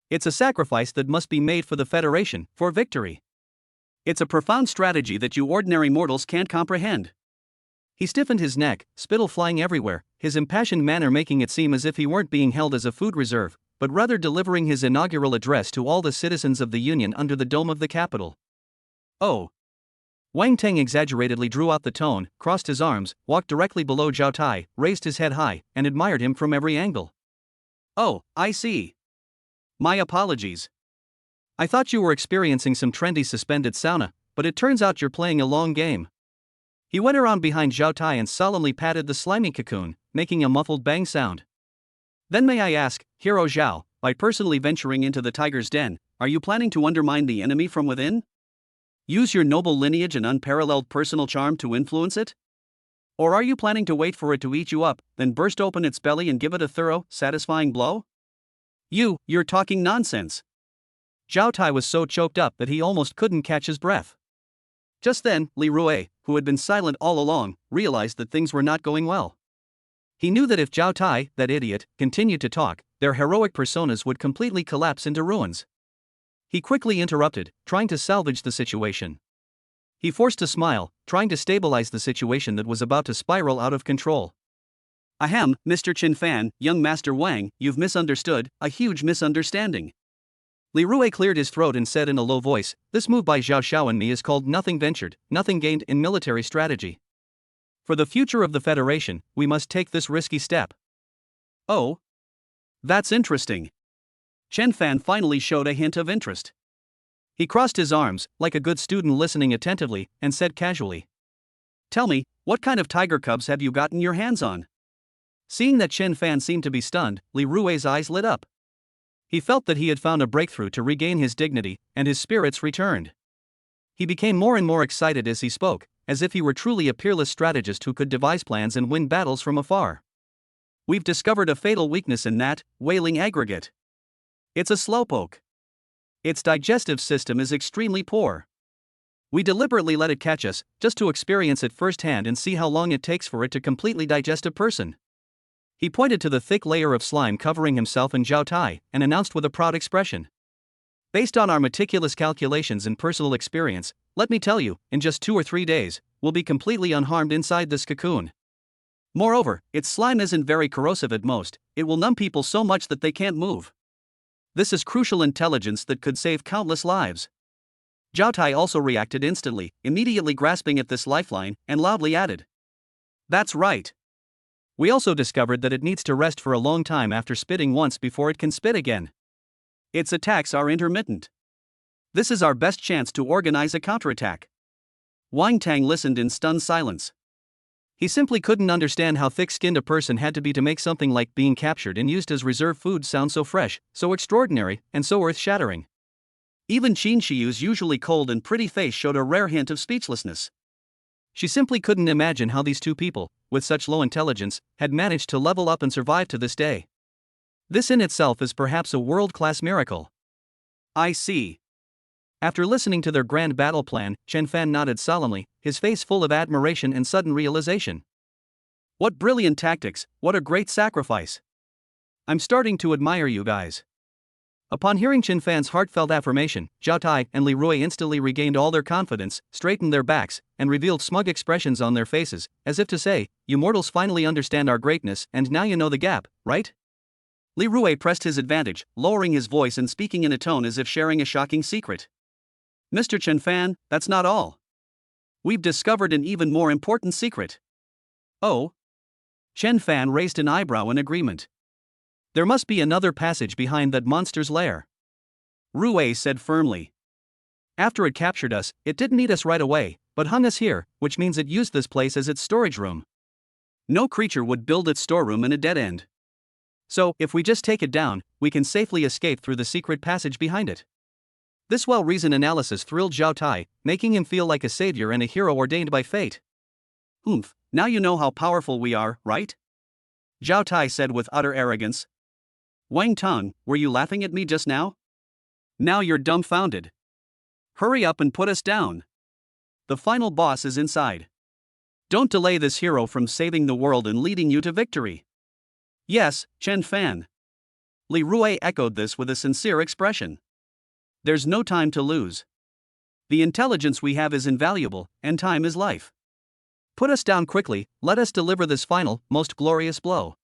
It's a sacrifice that must be made for the Federation, for victory. It's a profound strategy that you ordinary mortals can't comprehend. He stiffened his neck, spittle flying everywhere, his impassioned manner making it seem as if he weren't being held as a food reserve, but rather delivering his inaugural address to all the citizens of the Union under the dome of the capital. Oh. Wang Teng exaggeratedly drew out the tone, crossed his arms, walked directly below Zhao Tai, raised his head high, and admired him from every angle. Oh, I see. My apologies. I thought you were experiencing some trendy suspended sauna, but it turns out you're playing a long game. He went around behind Zhao Tai and solemnly patted the slimy cocoon, making a muffled bang sound. Then may I ask, Hero Zhao, by personally venturing into the tiger's den, are you planning to undermine the enemy from within? Use your noble lineage and unparalleled personal charm to influence it? Or are you planning to wait for it to eat you up, then burst open its belly and give it a thorough, satisfying blow? You're talking nonsense. Zhao Tai was so choked up that he almost couldn't catch his breath. Just then, Li Rui, who had been silent all along, realized that things were not going well. He knew that if Zhao Tai, that idiot, continued to talk, their heroic personas would completely collapse into ruins. He quickly interrupted, trying to salvage the situation. He forced a smile, trying to stabilize the situation that was about to spiral out of control. Ahem, Mr. Qin Fan, young Master Wang, you've misunderstood, a huge misunderstanding. Li Rui cleared his throat and said in a low voice, this move by Zhao Xiao and me is called nothing ventured, nothing gained in military strategy. For the future of the Federation, we must take this risky step. Oh? That's interesting. Chen Fan finally showed a hint of interest. He crossed his arms, like a good student listening attentively, and said casually. Tell me, what kind of tiger cubs have you gotten your hands on? Seeing that Chen Fan seemed to be stunned, Li Rui's eyes lit up. He felt that he had found a breakthrough to regain his dignity, and his spirits returned. He became more and more excited as he spoke, as if he were truly a peerless strategist who could devise plans and win battles from afar. We've discovered a fatal weakness in that wailing aggregate. It's a slowpoke. Its digestive system is extremely poor. We deliberately let it catch us, just to experience it firsthand and see how long it takes for it to completely digest a person. He pointed to the thick layer of slime covering himself and Zhao Tai, and announced with a proud expression. Based on our meticulous calculations and personal experience, let me tell you, in just 2 or 3 days, we'll be completely unharmed inside this cocoon. Moreover, its slime isn't very corrosive at most, it will numb people so much that they can't move. This is crucial intelligence that could save countless lives. Zhao Tai also reacted instantly, immediately grasping at this lifeline, and loudly added. That's right. We also discovered that it needs to rest for a long time after spitting once before it can spit again. Its attacks are intermittent. This is our best chance to organize a counterattack. Wang Tang listened in stunned silence. He simply couldn't understand how thick-skinned a person had to be to make something like being captured and used as reserve food sound so fresh, so extraordinary, and so earth-shattering. Even Qin Shiyu's usually cold and pretty face showed a rare hint of speechlessness. She simply couldn't imagine how these two people, with such low intelligence, had managed to level up and survive to this day. This in itself is perhaps a world-class miracle. I see. After listening to their grand battle plan, Chen Fan nodded solemnly, his face full of admiration and sudden realization. What brilliant tactics, what a great sacrifice. I'm starting to admire you guys. Upon hearing Chen Fan's heartfelt affirmation, Zhao Tai and Li Rui instantly regained all their confidence, straightened their backs, and revealed smug expressions on their faces, as if to say, you mortals finally understand our greatness and now you know the gap, right? Li Rui pressed his advantage, lowering his voice and speaking in a tone as if sharing a shocking secret. Mr. Chen Fan, that's not all. We've discovered an even more important secret. Oh? Chen Fan raised an eyebrow in agreement. There must be another passage behind that monster's lair. Rui said firmly. After it captured us, it didn't eat us right away, but hung us here, which means it used this place as its storage room. No creature would build its storeroom in a dead end. So, if we just take it down, we can safely escape through the secret passage behind it. This well-reasoned analysis thrilled Zhao Tai, making him feel like a savior and a hero ordained by fate. Now you know how powerful we are, right? Zhao Tai said with utter arrogance. Wang Tong, were you laughing at me just now? Now you're dumbfounded. Hurry up and put us down. The final boss is inside. Don't delay this hero from saving the world and leading you to victory. Yes, Chen Fan. Li Rui echoed this with a sincere expression. There's no time to lose. The intelligence we have is invaluable, and time is life. Put us down quickly, let us deliver this final, most glorious blow.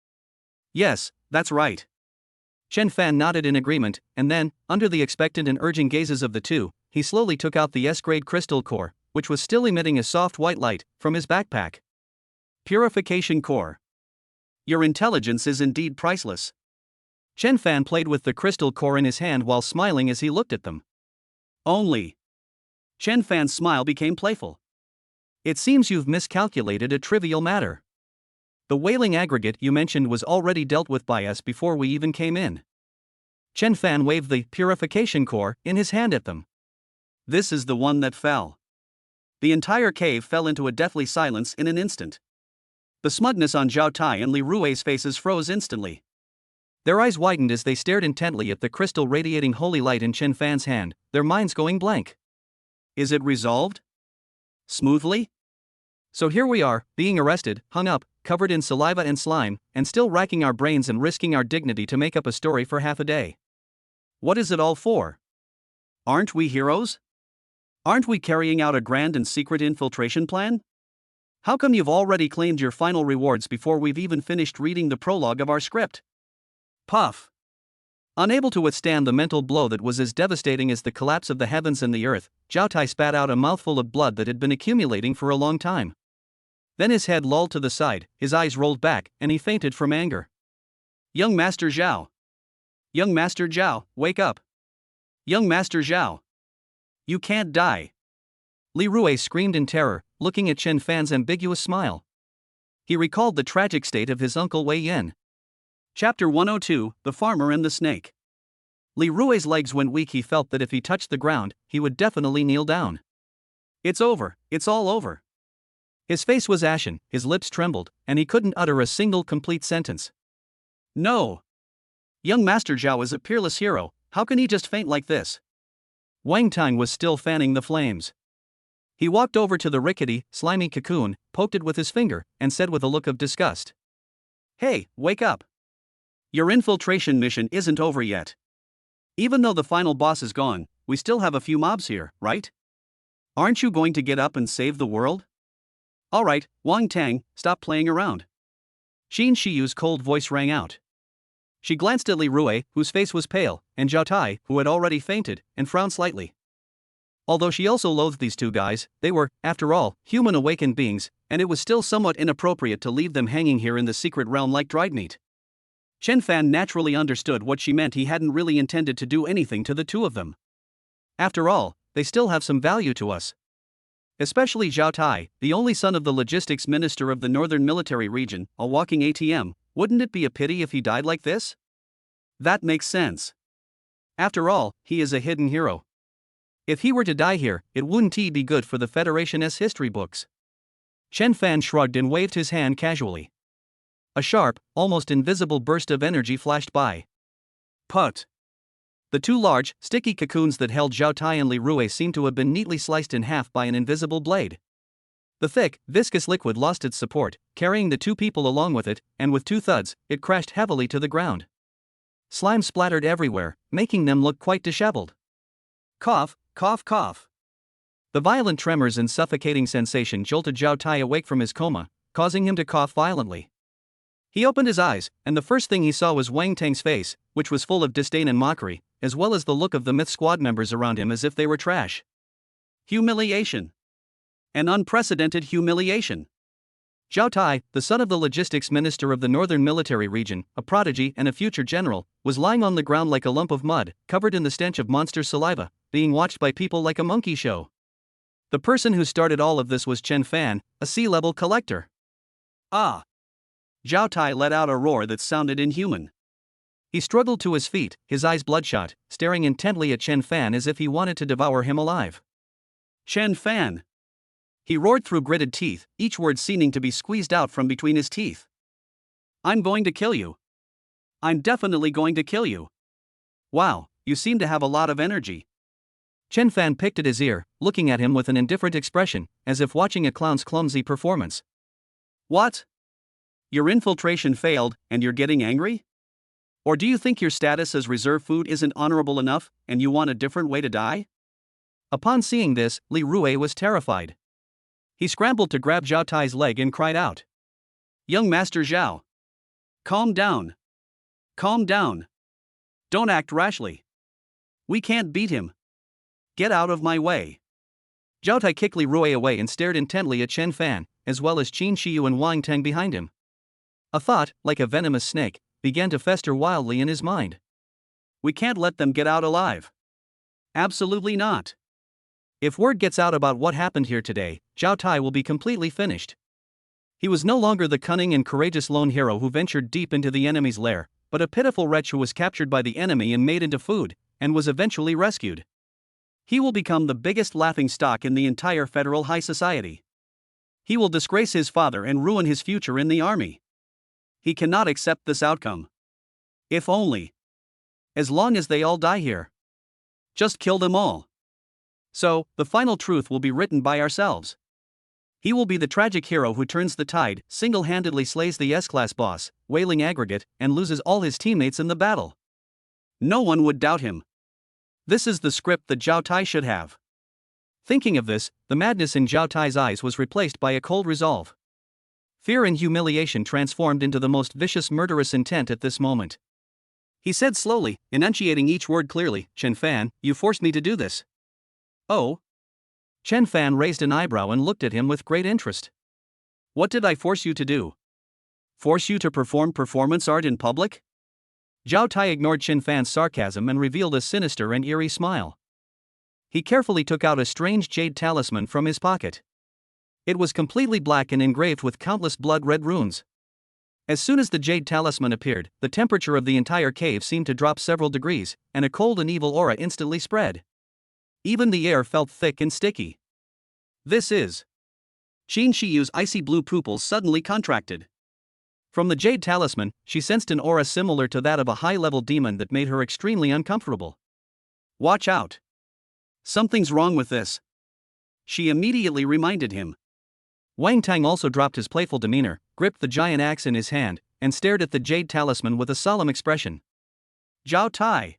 Yes, that's right. Chen Fan nodded in agreement, and then, under the expectant and urging gazes of the two, he slowly took out the S-grade crystal core, which was still emitting a soft white light, from his backpack. Purification core. Your intelligence is indeed priceless. Chen Fan played with the crystal core in his hand while smiling as he looked at them. Only. Chen Fan's smile became playful. It seems you've miscalculated a trivial matter. The whaling aggregate you mentioned was already dealt with by us before we even came in. Chen Fan waved the purification core in his hand at them. This is the one that fell. The entire cave fell into a deathly silence in an instant. The smugness on Zhao Tai and Li Rui's faces froze instantly. Their eyes widened as they stared intently at the crystal radiating holy light in Chen Fan's hand, their minds going blank. Is it resolved? Smoothly? So here we are, being arrested, hung up, covered in saliva and slime, and still racking our brains and risking our dignity to make up a story for half a day. What is it all for? Aren't we heroes? Aren't we carrying out a grand and secret infiltration plan? How come you've already claimed your final rewards before we've even finished reading the prologue of our script? Puff. Unable to withstand the mental blow that was as devastating as the collapse of the heavens and the earth, Zhao Tai spat out a mouthful of blood that had been accumulating for a long time. Then his head lolled to the side, his eyes rolled back, and he fainted from anger. Young Master Zhao! Young Master Zhao, wake up! Young Master Zhao! You can't die! Li Rui screamed in terror, looking at Chen Fan's ambiguous smile. He recalled the tragic state of his uncle Wei Yin. Chapter 102, The Farmer and the Snake. Li Rui's legs went weak. He felt that if he touched the ground, he would definitely kneel down. It's over, it's all over. His face was ashen, his lips trembled, and he couldn't utter a single complete sentence. No! Young Master Zhao is a peerless hero, how can he just faint like this? Wang Tang was still fanning the flames. He walked over to the rickety, slimy cocoon, poked it with his finger, and said with a look of disgust. Hey, wake up! Your infiltration mission isn't over yet. Even though the final boss is gone, we still have a few mobs here, right? Aren't you going to get up and save the world? Alright, Wang Tang, stop playing around. Xin Shiyu's cold voice rang out. She glanced at Li Rui, whose face was pale, and Zhao Tai, who had already fainted, and frowned slightly. Although she also loathed these two guys, they were, after all, human awakened beings, and it was still somewhat inappropriate to leave them hanging here in the secret realm like dried meat. Chen Fan naturally understood what she meant. He hadn't really intended to do anything to the two of them. After all, they still have some value to us. Especially Zhao Tai, the only son of the logistics minister of the Northern Military Region, a walking ATM. Wouldn't it be a pity if he died like this? That makes sense. After all, he is a hidden hero. If he were to die here, it wouldn't be good for the Federation's history books. Chen Fan shrugged and waved his hand casually. A sharp, almost invisible burst of energy flashed by. Put! The two large, sticky cocoons that held Zhao Tai and Li Rui seemed to have been neatly sliced in half by an invisible blade. The thick, viscous liquid lost its support, carrying the two people along with it, and with two thuds, it crashed heavily to the ground. Slime splattered everywhere, making them look quite disheveled. Cough, cough, cough. The violent tremors and suffocating sensation jolted Zhao Tai awake from his coma, causing him to cough violently. He opened his eyes, and the first thing he saw was Wang Tang's face, which was full of disdain and mockery, as well as the look of the Myth Squad members around him as if they were trash. Humiliation. An unprecedented humiliation. Zhao Tai, the son of the logistics minister of the Northern Military Region, a prodigy and a future general, was lying on the ground like a lump of mud, covered in the stench of monster saliva, being watched by people like a monkey show. The person who started all of this was Chen Fan, a sea-level collector. Ah! Zhao Tai let out a roar that sounded inhuman. He struggled to his feet, his eyes bloodshot, staring intently at Chen Fan as if he wanted to devour him alive. Chen Fan! He roared through gritted teeth, each word seeming to be squeezed out from between his teeth. I'm going to kill you. I'm definitely going to kill you. Wow, you seem to have a lot of energy. Chen Fan picked at his ear, looking at him with an indifferent expression, as if watching a clown's clumsy performance. What? Your infiltration failed, and you're getting angry? Or do you think your status as reserve food isn't honorable enough, and you want a different way to die? Upon seeing this, Li Rui was terrified. He scrambled to grab Zhao Tai's leg and cried out. Young Master Zhao. Calm down. Calm down. Don't act rashly. We can't beat him. Get out of my way. Zhao Tai kicked Li Rui away and stared intently at Chen Fan, as well as Qin Shiyu and Wang Teng behind him. A thought, like a venomous snake, began to fester wildly in his mind. We can't let them get out alive. Absolutely not. If word gets out about what happened here today, Zhao Tai will be completely finished. He was no longer the cunning and courageous lone hero who ventured deep into the enemy's lair, but a pitiful wretch who was captured by the enemy and made into food, and was eventually rescued. He will become the biggest laughingstock in the entire federal high society. He will disgrace his father and ruin his future in the army. He cannot accept this outcome. If only. As long as they all die here. Just kill them all. So, the final truth will be written by ourselves. He will be the tragic hero who turns the tide, single-handedly slays the S-class boss, Wailing Aggregate, and loses all his teammates in the battle. No one would doubt him. This is the script that Zhao Tai should have. Thinking of this, the madness in Zhao Tai's eyes was replaced by a cold resolve. Fear and humiliation transformed into the most vicious murderous intent at this moment. He said slowly, enunciating each word clearly, Chen Fan, you forced me to do this. Oh? Chen Fan raised an eyebrow and looked at him with great interest. What did I force you to do? Force you to perform performance art in public? Zhao Tai ignored Chen Fan's sarcasm and revealed a sinister and eerie smile. He carefully took out a strange jade talisman from his pocket. It was completely black and engraved with countless blood-red runes. As soon as the jade talisman appeared, the temperature of the entire cave seemed to drop several degrees, and a cold and evil aura instantly spread. Even the air felt thick and sticky. This is. Qin Shiyu's icy blue pupils suddenly contracted. From the jade talisman, she sensed an aura similar to that of a high-level demon that made her extremely uncomfortable. Watch out. Something's wrong with this. She immediately reminded him. Wang Tang also dropped his playful demeanor, gripped the giant axe in his hand, and stared at the jade talisman with a solemn expression. Zhao Tai.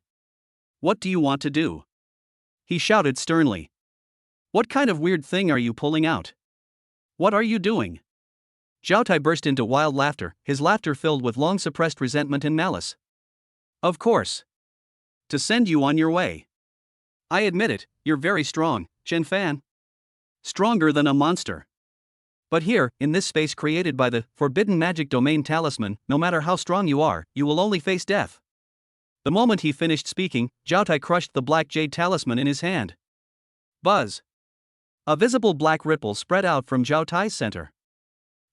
What do you want to do? He shouted sternly. What kind of weird thing are you pulling out? What are you doing? Zhao Tai burst into wild laughter, his laughter filled with long-suppressed resentment and malice. Of course. To send you on your way. I admit it, you're very strong, Chen Fan. Stronger than a monster. But here, in this space created by the Forbidden Magic Domain Talisman, no matter how strong you are, you will only face death. The moment he finished speaking, Zhao Tai crushed the black jade talisman in his hand. Buzz. A visible black ripple spread out from Zhao Tai's center.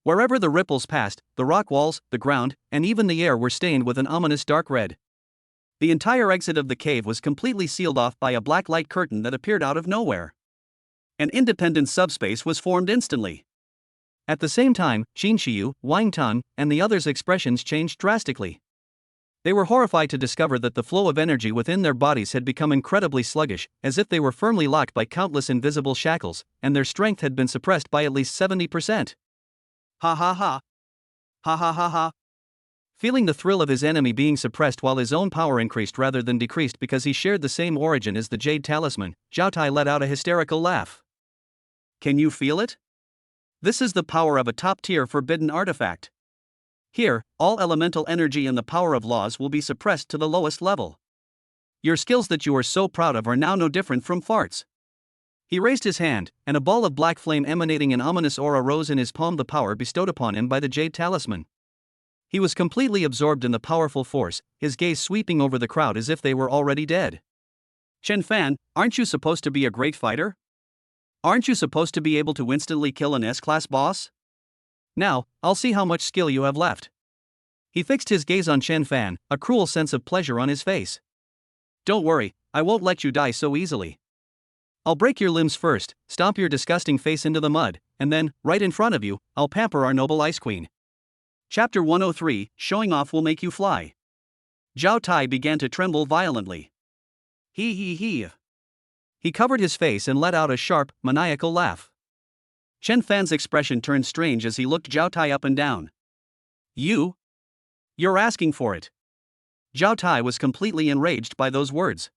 Wherever the ripples passed, the rock walls, the ground, and even the air were stained with an ominous dark red. The entire exit of the cave was completely sealed off by a black light curtain that appeared out of nowhere. An independent subspace was formed instantly. At the same time, Qin Shiyu, Wang Tang, and the others' expressions changed drastically. They were horrified to discover that the flow of energy within their bodies had become incredibly sluggish, as if they were firmly locked by countless invisible shackles, and their strength had been suppressed by at least 70%. Ha ha ha. Ha ha ha ha. Feeling the thrill of his enemy being suppressed while his own power increased rather than decreased because he shared the same origin as the jade talisman, Zhao Tai let out a hysterical laugh. Can you feel it? This is the power of a top-tier forbidden artifact. Here, all elemental energy and the power of laws will be suppressed to the lowest level. Your skills that you are so proud of are now no different from farts. He raised his hand, and a ball of black flame emanating an ominous aura rose in his palm, the power bestowed upon him by the jade talisman. He was completely absorbed in the powerful force, his gaze sweeping over the crowd as if they were already dead. Chen Fan, aren't you supposed to be a great fighter? Aren't you supposed to be able to instantly kill an S-class boss? Now, I'll see how much skill you have left. He fixed his gaze on Chen Fan, a cruel sense of pleasure on his face. Don't worry, I won't let you die so easily. I'll break your limbs first, stomp your disgusting face into the mud, and then, right in front of you, I'll pamper our noble Ice Queen. Chapter 103, Showing Off Will Make You Fly. Zhao Tai began to tremble violently. He. He covered his face and let out a sharp, maniacal laugh. Chen Fan's expression turned strange as he looked Zhao Tai up and down. You're asking for it. Zhao Tai was completely enraged by those words.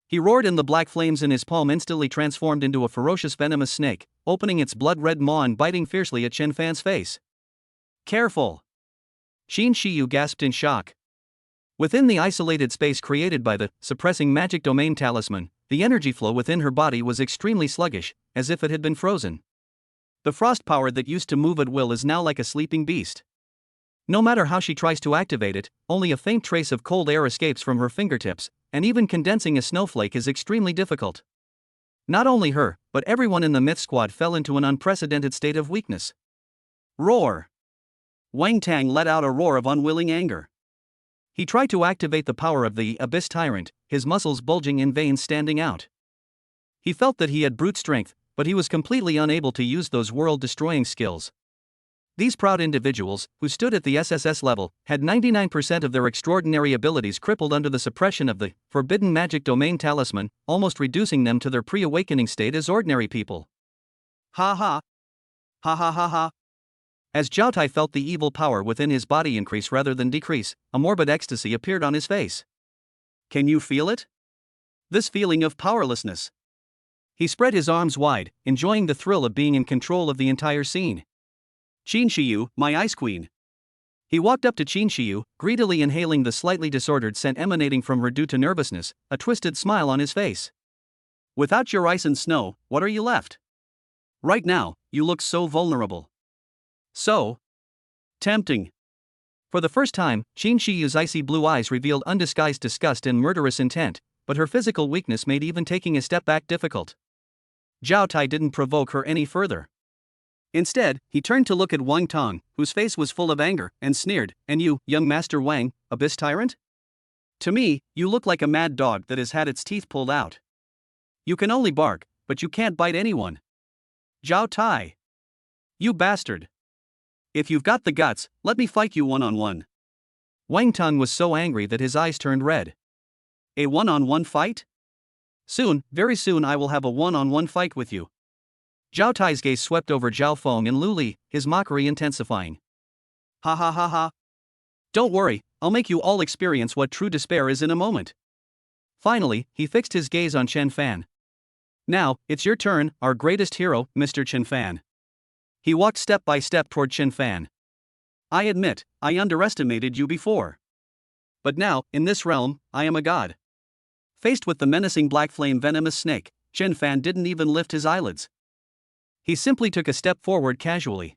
He roared, and the black flames in his palm instantly transformed into a ferocious venomous snake, opening its blood-red maw and biting fiercely at Chen Fan's face. Careful! Qin Shiyu gasped in shock. Within the isolated space created by the suppressing magic domain talisman, the energy flow within her body was extremely sluggish, as if it had been frozen. The frost power that used to move at will is now like a sleeping beast. No matter how she tries to activate it, only a faint trace of cold air escapes from her fingertips, and even condensing a snowflake is extremely difficult. Not only her, but everyone in the Myth Squad fell into an unprecedented state of weakness. Roar! Wang Tang let out a roar of unwilling anger. He tried to activate the power of the Abyss Tyrant, his muscles bulging and veins standing out. He felt that he had brute strength, but he was completely unable to use those world-destroying skills. These proud individuals, who stood at the SSS level, had 99% of their extraordinary abilities crippled under the suppression of the forbidden magic domain talisman, almost reducing them to their pre-awakening state as ordinary people. Ha ha! Ha ha ha ha! As Zhao Tai felt the evil power within his body increase rather than decrease, a morbid ecstasy appeared on his face. Can you feel it? This feeling of powerlessness. He spread his arms wide, enjoying the thrill of being in control of the entire scene. Qin Shiyu, my ice queen. He walked up to Qin Shiyu, greedily inhaling the slightly disordered scent emanating from her due to nervousness, a twisted smile on his face. Without your ice and snow, what are you left? Right now, you look so vulnerable. So tempting. For the first time, Qin Shiyu's icy blue eyes revealed undisguised disgust and murderous intent, but her physical weakness made even taking a step back difficult. Zhao Tai didn't provoke her any further. Instead, he turned to look at Wang Tang, whose face was full of anger, and sneered, "And you, young Master Wang, Abyss Tyrant? To me, you look like a mad dog that has had its teeth pulled out. You can only bark, but you can't bite anyone. Zhao Tai! You bastard! If you've got the guts, let me fight you one-on-one." Wang Tang was so angry that his eyes turned red. A one-on-one fight? Soon, very soon I will have a one-on-one fight with you. Zhao Tai's gaze swept over Zhao Feng and Lu Li, his mockery intensifying. Ha ha ha ha. Don't worry, I'll make you all experience what true despair is in a moment. Finally, he fixed his gaze on Chen Fan. Now, it's your turn, our greatest hero, Mr. Chen Fan. He walked step by step toward Chen Fan. I admit, I underestimated you before. But now, in this realm, I am a god. Faced with the menacing black flame venomous snake, Chen Fan didn't even lift his eyelids. He simply took a step forward casually.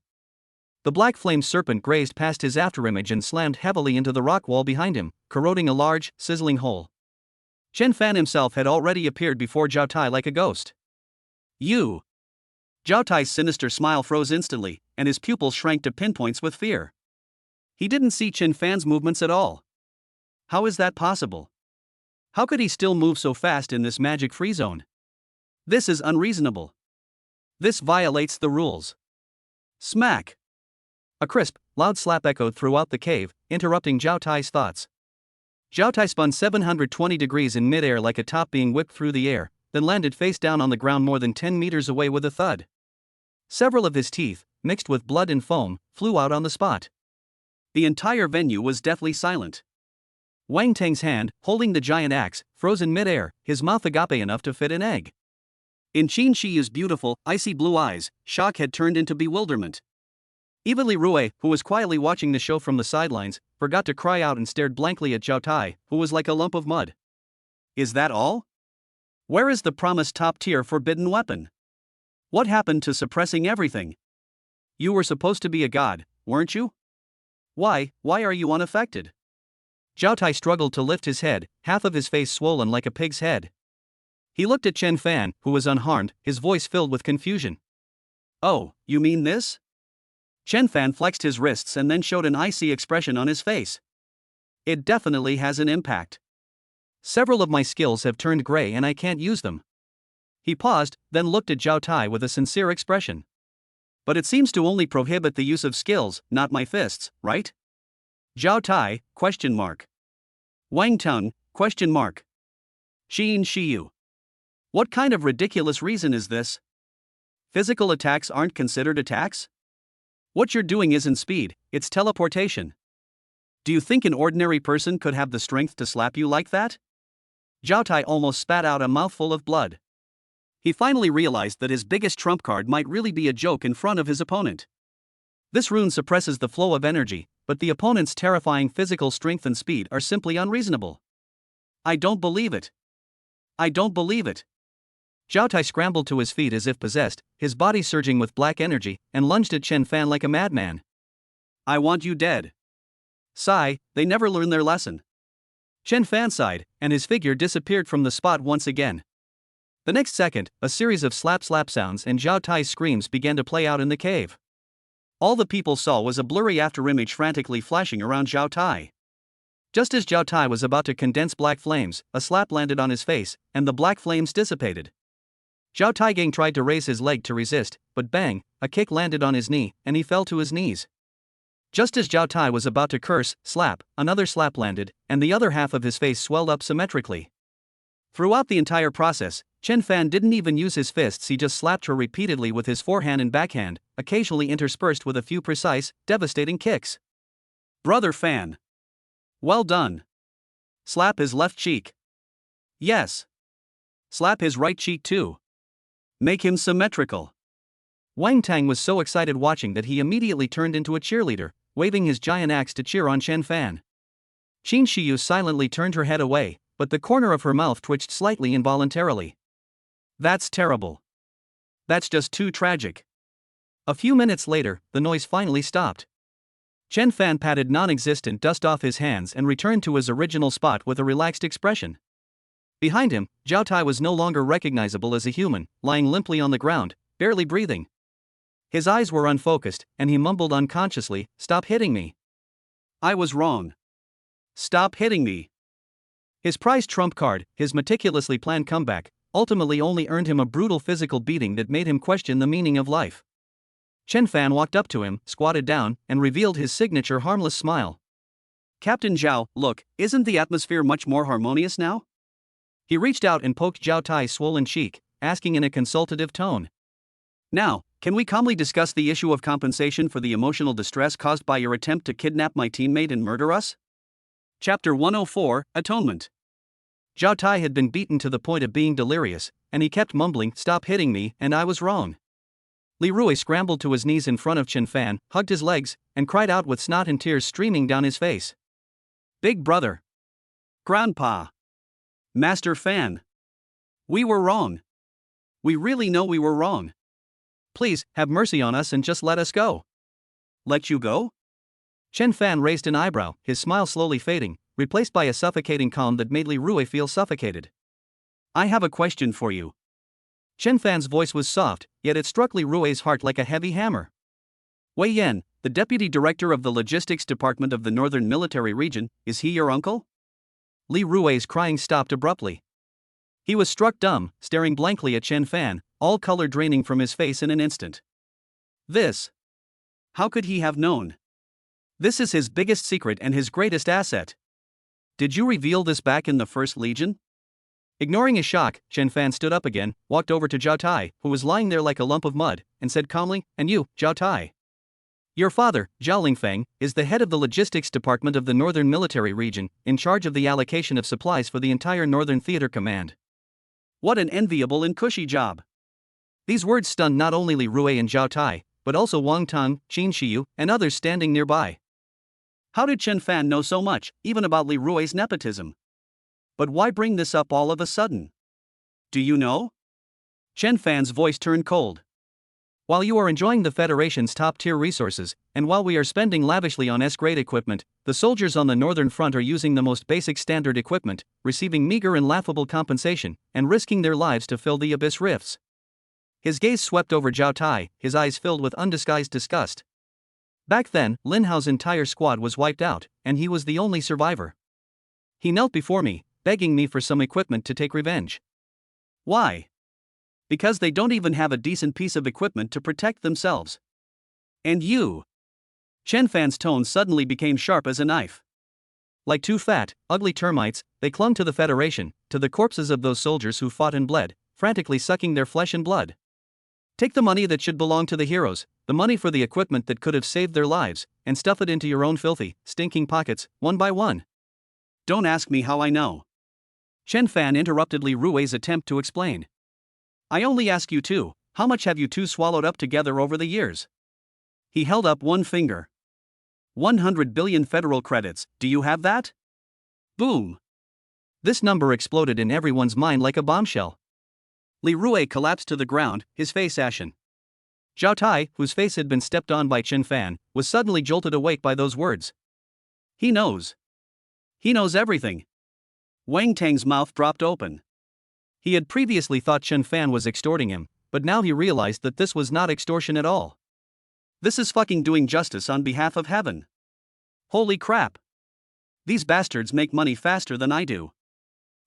The black flame serpent grazed past his afterimage and slammed heavily into the rock wall behind him, corroding a large, sizzling hole. Chen Fan himself had already appeared before Zhao Tai like a ghost. You! Zhao Tai's sinister smile froze instantly, and his pupils shrank to pinpoints with fear. He didn't see Chen Fan's movements at all. How is that possible? How could he still move so fast in this magic-free zone? This is unreasonable. This violates the rules. Smack! A crisp, loud slap echoed throughout the cave, interrupting Zhao Tai's thoughts. Zhao Tai spun 720 degrees in midair like a top being whipped through the air, then landed face down on the ground more than 10 meters away with a thud. Several of his teeth, mixed with blood and foam, flew out on the spot. The entire venue was deathly silent. Wang Tang's hand, holding the giant axe, froze in midair, his mouth agape enough to fit an egg. In Qin Shiyu's beautiful, icy blue eyes, shock had turned into bewilderment. Even Li Rui, who was quietly watching the show from the sidelines, forgot to cry out and stared blankly at Zhao Tai, who was like a lump of mud. Is that all? Where is the promised top-tier forbidden weapon? What happened to suppressing everything? You were supposed to be a god, weren't you? Why are you unaffected? Zhao Tai struggled to lift his head, half of his face swollen like a pig's head. He looked at Chen Fan, who was unharmed, his voice filled with confusion. Oh, you mean this? Chen Fan flexed his wrists and then showed an icy expression on his face. It definitely has an impact. Several of my skills have turned gray and I can't use them. He paused, then looked at Zhao Tai with a sincere expression. But it seems to only prohibit the use of skills, not my fists, right? Zhao Tai, ? Wang Tang, ? Xian Shiyu. What kind of ridiculous reason is this? Physical attacks aren't considered attacks? What you're doing isn't speed, it's teleportation. Do you think an ordinary person could have the strength to slap you like that? Zhao Tai almost spat out a mouthful of blood. He finally realized that his biggest trump card might really be a joke in front of his opponent. This rune suppresses the flow of energy, but the opponent's terrifying physical strength and speed are simply unreasonable. I don't believe it. I don't believe it. Zhao Tai scrambled to his feet as if possessed, his body surging with black energy, and lunged at Chen Fan like a madman. I want you dead. Sigh, they never learn their lesson. Chen Fan sighed, and his figure disappeared from the spot once again. The next second, a series of slap-slap sounds and Zhao Tai's screams began to play out in the cave. All the people saw was a blurry afterimage frantically flashing around Zhao Tai. Just as Zhao Tai was about to condense black flames, a slap landed on his face, and the black flames dissipated. Zhao Taigang tried to raise his leg to resist, but bang, a kick landed on his knee, and he fell to his knees. Just as Zhao Tai was about to curse, slap, another slap landed, and the other half of his face swelled up symmetrically. Throughout the entire process, Chen Fan didn't even use his fists, he just slapped her repeatedly with his forehand and backhand, occasionally interspersed with a few precise, devastating kicks. Brother Fan. Well done. Slap his left cheek. Yes. Slap his right cheek too. Make him symmetrical. Wang Tang was so excited watching that he immediately turned into a cheerleader, waving his giant axe to cheer on Chen Fan. Xian Shiyu silently turned her head away, but the corner of her mouth twitched slightly involuntarily. That's terrible. That's just too tragic. A few minutes later, the noise finally stopped. Chen Fan patted non-existent dust off his hands and returned to his original spot with a relaxed expression. Behind him, Zhao Tai was no longer recognizable as a human, lying limply on the ground, barely breathing. His eyes were unfocused, and he mumbled unconsciously, "Stop hitting me. I was wrong. Stop hitting me." His prized trump card, his meticulously planned comeback, ultimately only earned him a brutal physical beating that made him question the meaning of life. Chen Fan walked up to him, squatted down, and revealed his signature harmless smile. "Captain Zhao, look, isn't the atmosphere much more harmonious now?" He reached out and poked Zhao Tai's swollen cheek, asking in a consultative tone. "Now, can we calmly discuss the issue of compensation for the emotional distress caused by your attempt to kidnap my teammate and murder us?" Chapter 104, Atonement. Zhao Tai had been beaten to the point of being delirious, and he kept mumbling, "Stop hitting me, and I was wrong." Li Rui scrambled to his knees in front of Chen Fan, hugged his legs, and cried out with snot and tears streaming down his face. "Big brother. Grandpa. Master Fan. We were wrong. We really know we were wrong. Please, have mercy on us and just let us go." "Let you go?" Chen Fan raised an eyebrow, his smile slowly fading, replaced by a suffocating calm that made Li Rui feel suffocated. "I have a question for you." Chen Fan's voice was soft, yet it struck Li Rui's heart like a heavy hammer. "Wei Yan, the deputy director of the logistics department of the Northern Military Region, is he your uncle?" Li Rui's crying stopped abruptly. He was struck dumb, staring blankly at Chen Fan, all color draining from his face in an instant. "This. How could he have known? This is his biggest secret and his greatest asset. Did you reveal this back in the First Legion?" Ignoring his shock, Chen Fan stood up again, walked over to Zhao Tai, who was lying there like a lump of mud, and said calmly, "And you, Zhao Tai. Your father, Zhao Lingfeng, is the head of the logistics department of the Northern Military Region, in charge of the allocation of supplies for the entire Northern Theater Command. What an enviable and cushy job." These words stunned not only Li Rui and Zhao Tai, but also Wang Tang, Xian Shiyu, and others standing nearby. How did Chen Fan know so much, even about Li Rui's nepotism? But why bring this up all of a sudden? Do you know? Chen Fan's voice turned cold. "While you are enjoying the Federation's top-tier resources, and while we are spending lavishly on S-grade equipment, the soldiers on the Northern Front are using the most basic standard equipment, receiving meager and laughable compensation, and risking their lives to fill the abyss rifts." His gaze swept over Zhao Tai, his eyes filled with undisguised disgust. Back then, Lin Hao's entire squad was wiped out, and he was the only survivor. He knelt before me, begging me for some equipment to take revenge. Why? Because they don't even have a decent piece of equipment to protect themselves. And you? Chen Fan's tone suddenly became sharp as a knife. Like two fat, ugly termites, they clung to the Federation, to the corpses of those soldiers who fought and bled, frantically sucking their flesh and blood. Take the money that should belong to the heroes, the money for the equipment that could have saved their lives, and stuff it into your own filthy, stinking pockets, one by one. Don't ask me how I know. Chen Fan interrupted Li Rui's attempt to explain. I only ask you two, how much have you two swallowed up together over the years? He held up one finger. 100 billion federal credits, do you have that? Boom. This number exploded in everyone's mind like a bombshell. Li Rui collapsed to the ground, his face ashen. Zhao Tai, whose face had been stepped on by Chen Fan, was suddenly jolted awake by those words. He knows. He knows everything. Wang Tang's mouth dropped open. He had previously thought Chen Fan was extorting him, but now he realized that this was not extortion at all. This is fucking doing justice on behalf of heaven. Holy crap. These bastards make money faster than I do.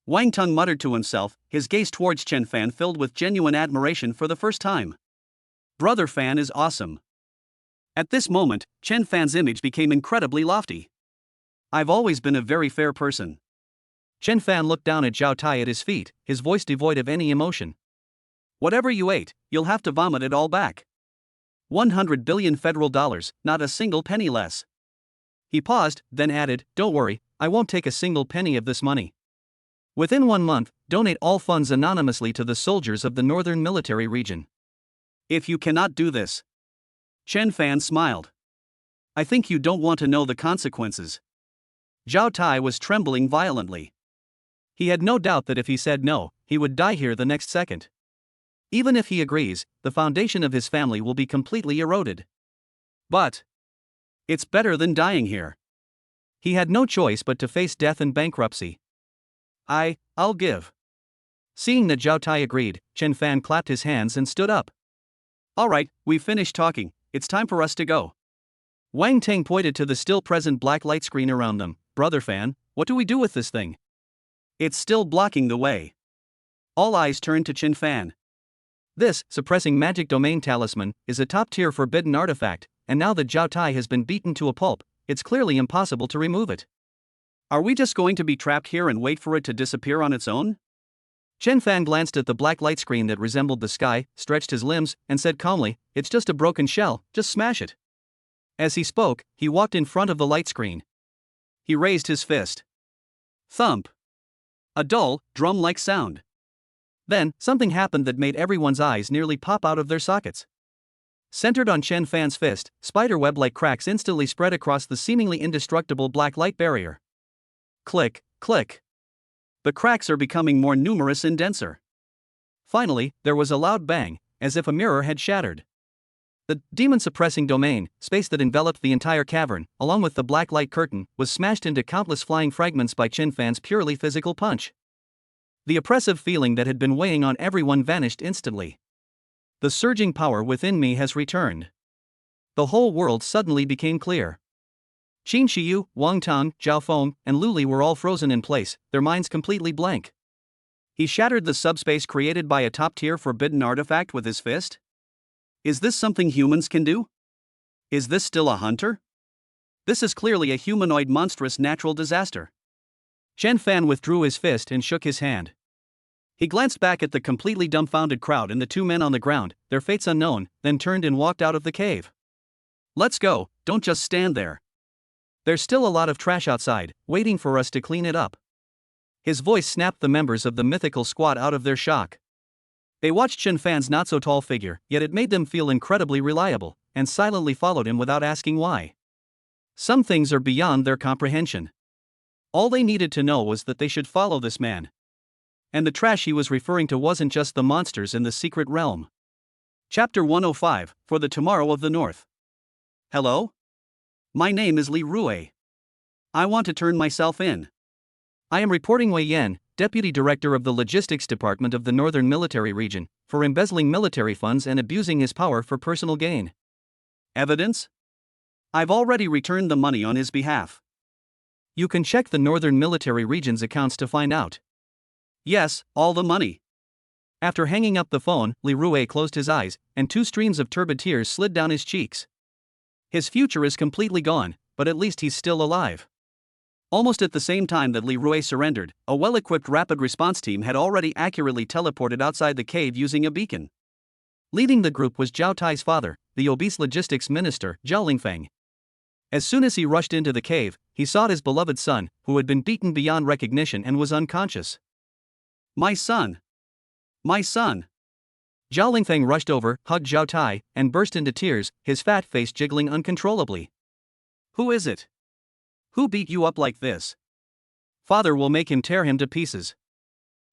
Wang Tung muttered to himself, his gaze towards Chen Fan filled with genuine admiration for the first time. Brother Fan is awesome. At this moment, Chen Fan's image became incredibly lofty. I've always been a very fair person. Chen Fan looked down at Zhao Tai at his feet, his voice devoid of any emotion. Whatever you ate, you'll have to vomit it all back. 100 billion federal dollars, not a single penny less. He paused, then added, don't worry, I won't take a single penny of this money. Within 1 month, donate all funds anonymously to the soldiers of the Northern Military Region. If you cannot do this. Chen Fan smiled. I think you don't want to know the consequences. Zhao Tai was trembling violently. He had no doubt that if he said no, he would die here the next second. Even if he agrees, the foundation of his family will be completely eroded. But it's better than dying here. He had no choice but to face death and bankruptcy. I'll give. Seeing that Zhao Tai agreed, Chen Fan clapped his hands and stood up. All right, we've finished talking, it's time for us to go. Wang Tang pointed to the still present black light screen around them. Brother Fan, what do we do with this thing? It's still blocking the way. All eyes turned to Chen Fan. This, suppressing magic domain talisman, is a top-tier forbidden artifact, and now that Zhao Tai has been beaten to a pulp, it's clearly impossible to remove it. Are we just going to be trapped here and wait for it to disappear on its own? Chen Fan glanced at the black light screen that resembled the sky, stretched his limbs, and said calmly, it's just a broken shell, just smash it. As he spoke, he walked in front of the light screen. He raised his fist. Thump. A dull, drum-like sound. Then, something happened that made everyone's eyes nearly pop out of their sockets. Centered on Chen Fan's fist, spiderweb-like cracks instantly spread across the seemingly indestructible black light barrier. Click, click. The cracks are becoming more numerous and denser. Finally, there was a loud bang, as if a mirror had shattered. The demon-suppressing domain, space that enveloped the entire cavern, along with the black light curtain, was smashed into countless flying fragments by Chen Fan's purely physical punch. The oppressive feeling that had been weighing on everyone vanished instantly. The surging power within me has returned. The whole world suddenly became clear. Qin Shiyu, Wang Tang, Zhao Feng, and Lu Li were all frozen in place, their minds completely blank. He shattered the subspace created by a top-tier forbidden artifact with his fist? Is this something humans can do? Is this still a hunter? This is clearly a humanoid monstrous natural disaster. Chen Fan withdrew his fist and shook his hand. He glanced back at the completely dumbfounded crowd and the two men on the ground, their fates unknown, then turned and walked out of the cave. Let's go, don't just stand there. There's still a lot of trash outside, waiting for us to clean it up. His voice snapped the members of the mythical squad out of their shock. They watched Chen Fan's not-so-tall figure, yet it made them feel incredibly reliable, and silently followed him without asking why. Some things are beyond their comprehension. All they needed to know was that they should follow this man. And the trash he was referring to wasn't just the monsters in the secret realm. Chapter 105, For the Tomorrow of the North. Hello? My name is Li Rui. I want to turn myself in. I am reporting Wei Yan, Deputy Director of the Logistics Department of the Northern Military Region, for embezzling military funds and abusing his power for personal gain. Evidence? I've already returned the money on his behalf. You can check the Northern Military Region's accounts to find out. Yes, all the money. After hanging up the phone, Li Rui closed his eyes, and 2 streams of turbid tears slid down his cheeks. His future is completely gone, but at least he's still alive. Almost at the same time that Li Rui surrendered, a well-equipped rapid response team had already accurately teleported outside the cave using a beacon. Leading the group was Zhao Tai's father, the obese logistics minister, Zhao Lingfeng. As soon as he rushed into the cave, he saw his beloved son, who had been beaten beyond recognition and was unconscious. "My son! My son!" Zhao Lingfeng rushed over, hugged Zhao Tai, and burst into tears, his fat face jiggling uncontrollably. "Who is it? Who beat you up like this? Father will make him tear him to pieces."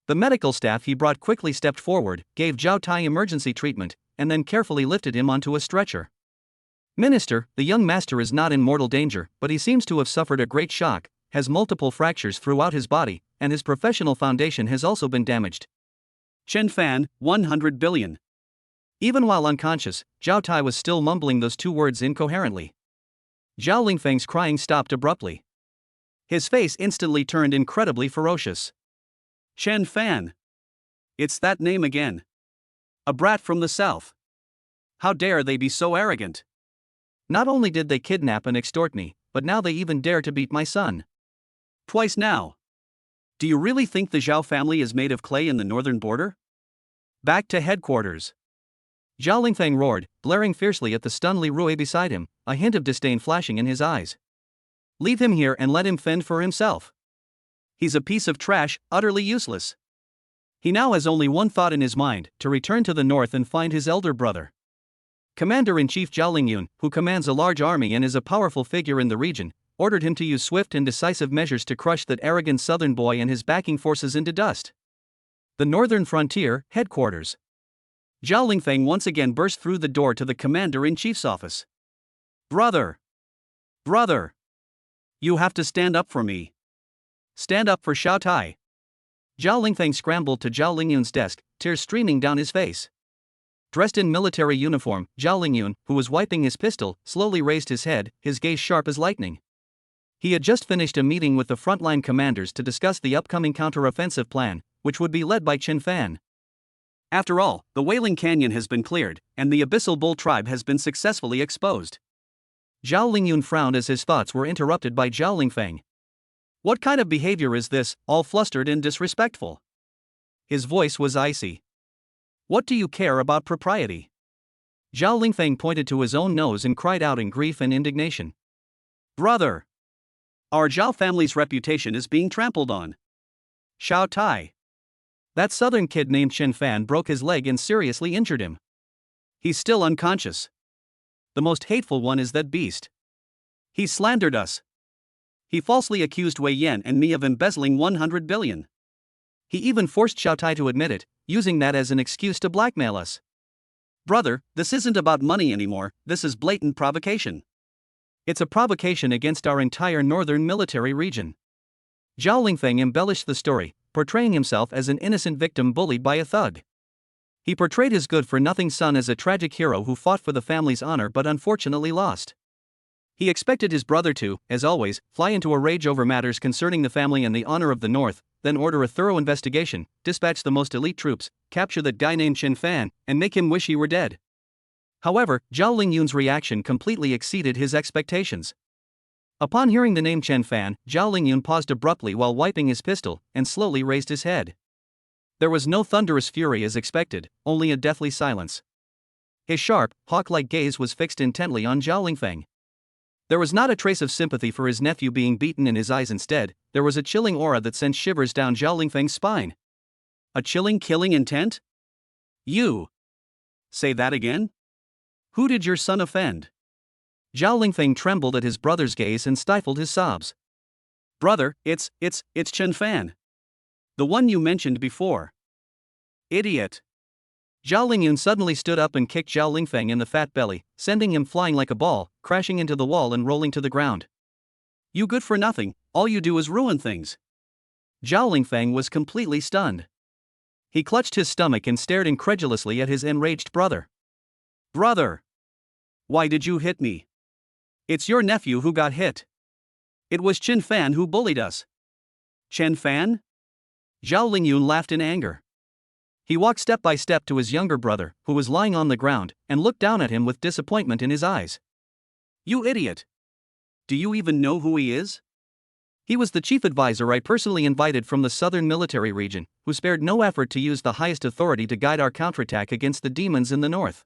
The medical staff he brought quickly stepped forward, gave Zhao Tai emergency treatment, and then carefully lifted him onto a stretcher. "Minister, the young master is not in mortal danger, but he seems to have suffered a great shock, has multiple fractures throughout his body, and his professional foundation has also been damaged." Chen Fan, 100 billion. Even while unconscious, Zhao Tai was still mumbling those two words incoherently. Zhao Lingfeng's crying stopped abruptly. His face instantly turned incredibly ferocious. "Chen Fan. It's that name again. A brat from the south. How dare they be so arrogant? Not only did they kidnap and extort me, but now they even dare to beat my son. Twice now. Do you really think the Zhao family is made of clay in the northern border? Back to headquarters." Zhao Lingfeng roared, glaring fiercely at the stunned Li Rui beside him, a hint of disdain flashing in his eyes. "Leave him here and let him fend for himself. He's a piece of trash, utterly useless. He now has only one thought in his mind, to return to the north and find his elder brother." Commander-in-Chief Zhao Lingyun, who commands a large army and is a powerful figure in the region, ordered him to use swift and decisive measures to crush that arrogant southern boy and his backing forces into dust. The northern frontier, headquarters. Zhao Lingfeng once again burst through the door to the commander-in-chief's office. "Brother! Brother! You have to stand up for me. Stand up for Zhao Tai." Zhao Lingfeng scrambled to Zhao Lingyun's desk, tears streaming down his face. Dressed in military uniform, Zhao Lingyun, who was wiping his pistol, slowly raised his head, his gaze sharp as lightning. He had just finished a meeting with the frontline commanders to discuss the upcoming counter-offensive plan, which would be led by Chen Fan. After all, the Wailing Canyon has been cleared, and the Abyssal Bull tribe has been successfully exposed. Zhao Lingyun frowned as his thoughts were interrupted by Zhao Lingfeng. "What kind of behavior is this, all flustered and disrespectful?" His voice was icy. "What do you care about propriety?" Zhao Lingfeng pointed to his own nose and cried out in grief and indignation. "Brother! Our Zhao family's reputation is being trampled on. Zhao Tai. That southern kid named Chen Fan broke his leg and seriously injured him. He's still unconscious. The most hateful one is that beast. He slandered us. He falsely accused Wei Yan and me of embezzling 100 billion. He even forced Zhao Tai to admit it, using that as an excuse to blackmail us. Brother, this isn't about money anymore, this is blatant provocation. It's a provocation against our entire northern military region." Zhao Lingfeng embellished the story, portraying himself as an innocent victim bullied by a thug. He portrayed his good-for-nothing son as a tragic hero who fought for the family's honor but unfortunately lost. He expected his brother to, as always, fly into a rage over matters concerning the family and the honor of the North, then order a thorough investigation, dispatch the most elite troops, capture that guy named Chen Fan, and make him wish he were dead. However, Zhao Lingyun's reaction completely exceeded his expectations. Upon hearing the name Chen Fan, Zhao Lingyun paused abruptly while wiping his pistol, and slowly raised his head. There was no thunderous fury as expected, only a deathly silence. His sharp, hawk-like gaze was fixed intently on Zhao Lingfeng. There was not a trace of sympathy for his nephew being beaten in his eyes. Instead, there was a chilling aura that sent shivers down Zhao Lingfeng's spine. A chilling killing intent? You. Say that again? Who did your son offend? Zhao Lingfeng trembled at his brother's gaze and stifled his sobs. Brother, it's Chen Fan. The one you mentioned before. Idiot. Zhao Lingyun suddenly stood up and kicked Zhao Lingfeng in the fat belly, sending him flying like a ball, crashing into the wall and rolling to the ground. You good for nothing, all you do is ruin things. Zhao Lingfeng was completely stunned. He clutched his stomach and stared incredulously at his enraged brother. Brother! Why did you hit me? It's your nephew who got hit. It was Chen Fan who bullied us. Chen Fan? Zhao Lingyun laughed in anger. He walked step by step to his younger brother, who was lying on the ground, and looked down at him with disappointment in his eyes. You idiot! Do you even know who he is? He was the chief advisor I personally invited from the southern military region, who spared no effort to use the highest authority to guide our counterattack against the demons in the north.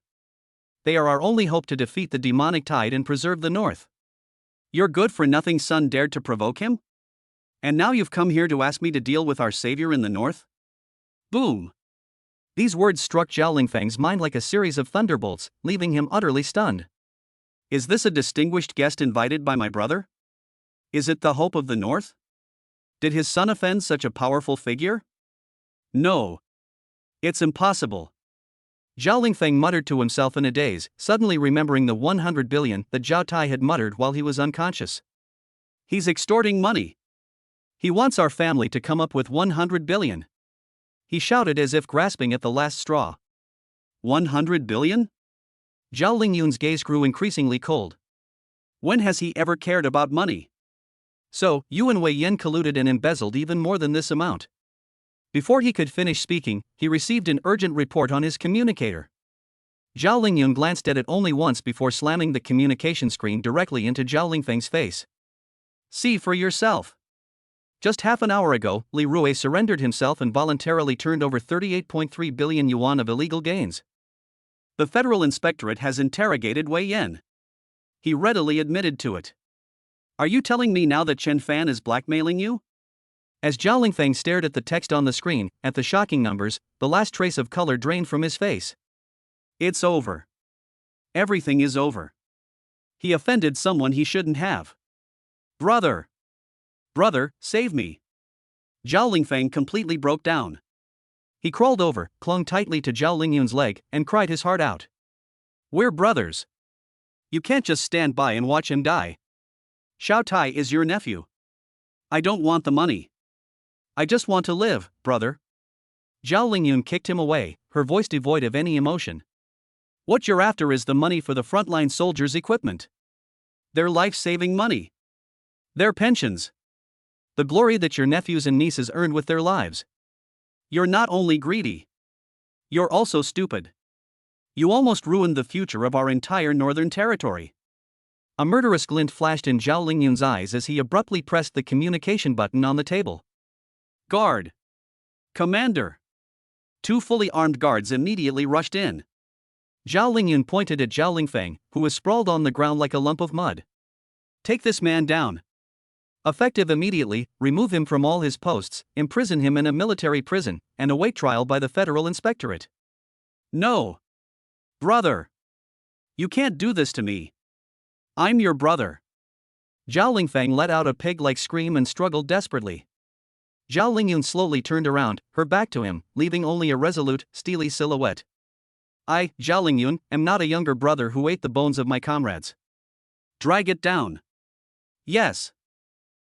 They are our only hope to defeat the demonic tide and preserve the north. Your good-for-nothing son dared to provoke him? And now you've come here to ask me to deal with our savior in the north? Boom! These words struck Zhao Lingfeng's mind like a series of thunderbolts, leaving him utterly stunned. Is this a distinguished guest invited by my brother? Is it the hope of the north? Did his son offend such a powerful figure? No. It's impossible. Zhao Lingfeng muttered to himself in a daze, suddenly remembering the 100 billion that Zhao Tai had muttered while he was unconscious. He's extorting money. He wants our family to come up with 100 billion. He shouted as if grasping at the last straw. 100 billion? Zhao Lingyun's gaze grew increasingly cold. When has he ever cared about money? So, Yuan Wei Yen colluded and embezzled even more than this amount. Before he could finish speaking, he received an urgent report on his communicator. Zhao Lingyun glanced at it only once before slamming the communication screen directly into Zhao Lingfeng's face. See for yourself. Just half an hour ago, Li Rui surrendered himself and voluntarily turned over 38.3 billion yuan of illegal gains. The Federal Inspectorate has interrogated Wei Yan. He readily admitted to it. Are you telling me now that Chen Fan is blackmailing you? As Zhao Lingfeng stared at the text on the screen, at the shocking numbers, the last trace of color drained from his face. It's over. Everything is over. He offended someone he shouldn't have. Brother! Brother, save me! Zhao Lingfeng completely broke down. He crawled over, clung tightly to Zhao Lingyun's leg, and cried his heart out. We're brothers. You can't just stand by and watch him die. Xiao Tai is your nephew. I don't want the money. I just want to live, brother. Zhao Lingyun kicked him away, her voice devoid of any emotion. What you're after is the money for the frontline soldiers' equipment. Their life-saving money. Their pensions. The glory that your nephews and nieces earned with their lives. You're not only greedy. You're also stupid. You almost ruined the future of our entire northern territory. A murderous glint flashed in Zhao Lingyun's eyes as he abruptly pressed the communication button on the table. Guard! Commander! 2 fully armed guards immediately rushed in. Zhao Lingyun pointed at Zhao Lingfeng, who was sprawled on the ground like a lump of mud. Take this man down. Effective immediately, remove him from all his posts, imprison him in a military prison, and await trial by the Federal Inspectorate. No! Brother! You can't do this to me. I'm your brother. Zhao Lingfeng let out a pig-like scream and struggled desperately. Zhao Lingyun slowly turned around, her back to him, leaving only a resolute, steely silhouette. I, Zhao Lingyun, am not a younger brother who ate the bones of my comrades. Drag it down. Yes.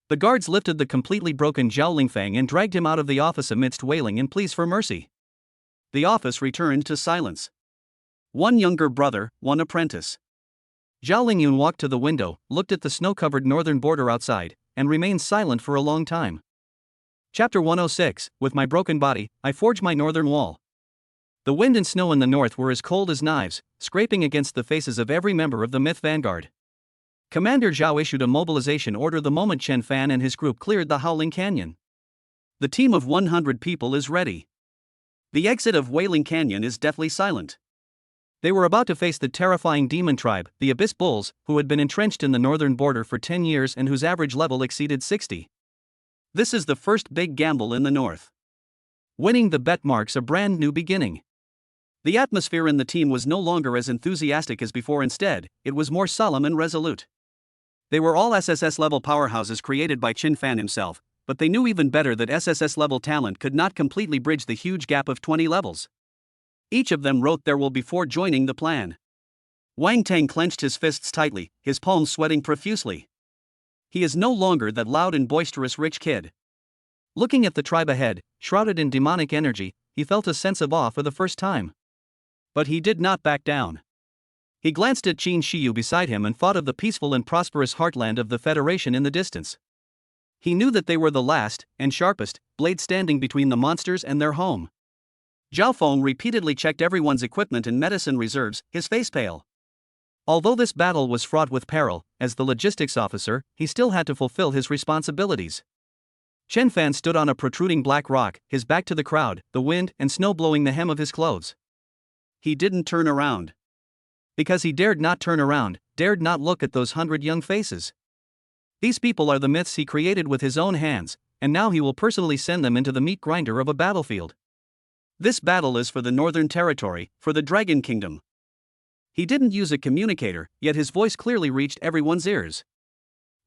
The guards lifted the completely broken Zhao Lingfeng and dragged him out of the office amidst wailing and pleas for mercy. The office returned to silence. One younger brother, one apprentice. Zhao Lingyun walked to the window, looked at the snow-covered northern border outside, and remained silent for a long time. Chapter 106, With my broken body, I forge my northern wall. The wind and snow in the north were as cold as knives, scraping against the faces of every member of the Myth Vanguard. Commander Zhao issued a mobilization order the moment Chen Fan and his group cleared the Howling Canyon. The team of 100 people is ready. The exit of Wailing Canyon is deathly silent. They were about to face the terrifying demon tribe, the Abyss Bulls, who had been entrenched in the northern border for 10 years and whose average level exceeded 60. This is the first big gamble in the north. Winning the bet marks a brand new beginning. The atmosphere in the team was no longer as enthusiastic as before. Instead, it was more solemn and resolute. They were all SSS-level powerhouses created by Chen Fan himself, but they knew even better that SSS-level talent could not completely bridge the huge gap of 20 levels. Each of them wrote their will before joining the plan. Wang Tang clenched his fists tightly, his palms sweating profusely. He is no longer that loud and boisterous rich kid. Looking at the tribe ahead, shrouded in demonic energy, he felt a sense of awe for the first time. But he did not back down. He glanced at Qin Shiyu beside him and thought of the peaceful and prosperous heartland of the Federation in the distance. He knew that they were the last, and sharpest, blade standing between the monsters and their home. Zhao Feng repeatedly checked everyone's equipment and medicine reserves, his face pale. Although this battle was fraught with peril, as the logistics officer, he still had to fulfill his responsibilities. Chen Fan stood on a protruding black rock, his back to the crowd, the wind and snow blowing the hem of his clothes. He didn't turn around. Because he dared not turn around, dared not look at those 100 young faces. These people are the myths he created with his own hands, and now he will personally send them into the meat grinder of a battlefield. This battle is for the Northern Territory, for the Dragon Kingdom. He didn't use a communicator, yet his voice clearly reached everyone's ears.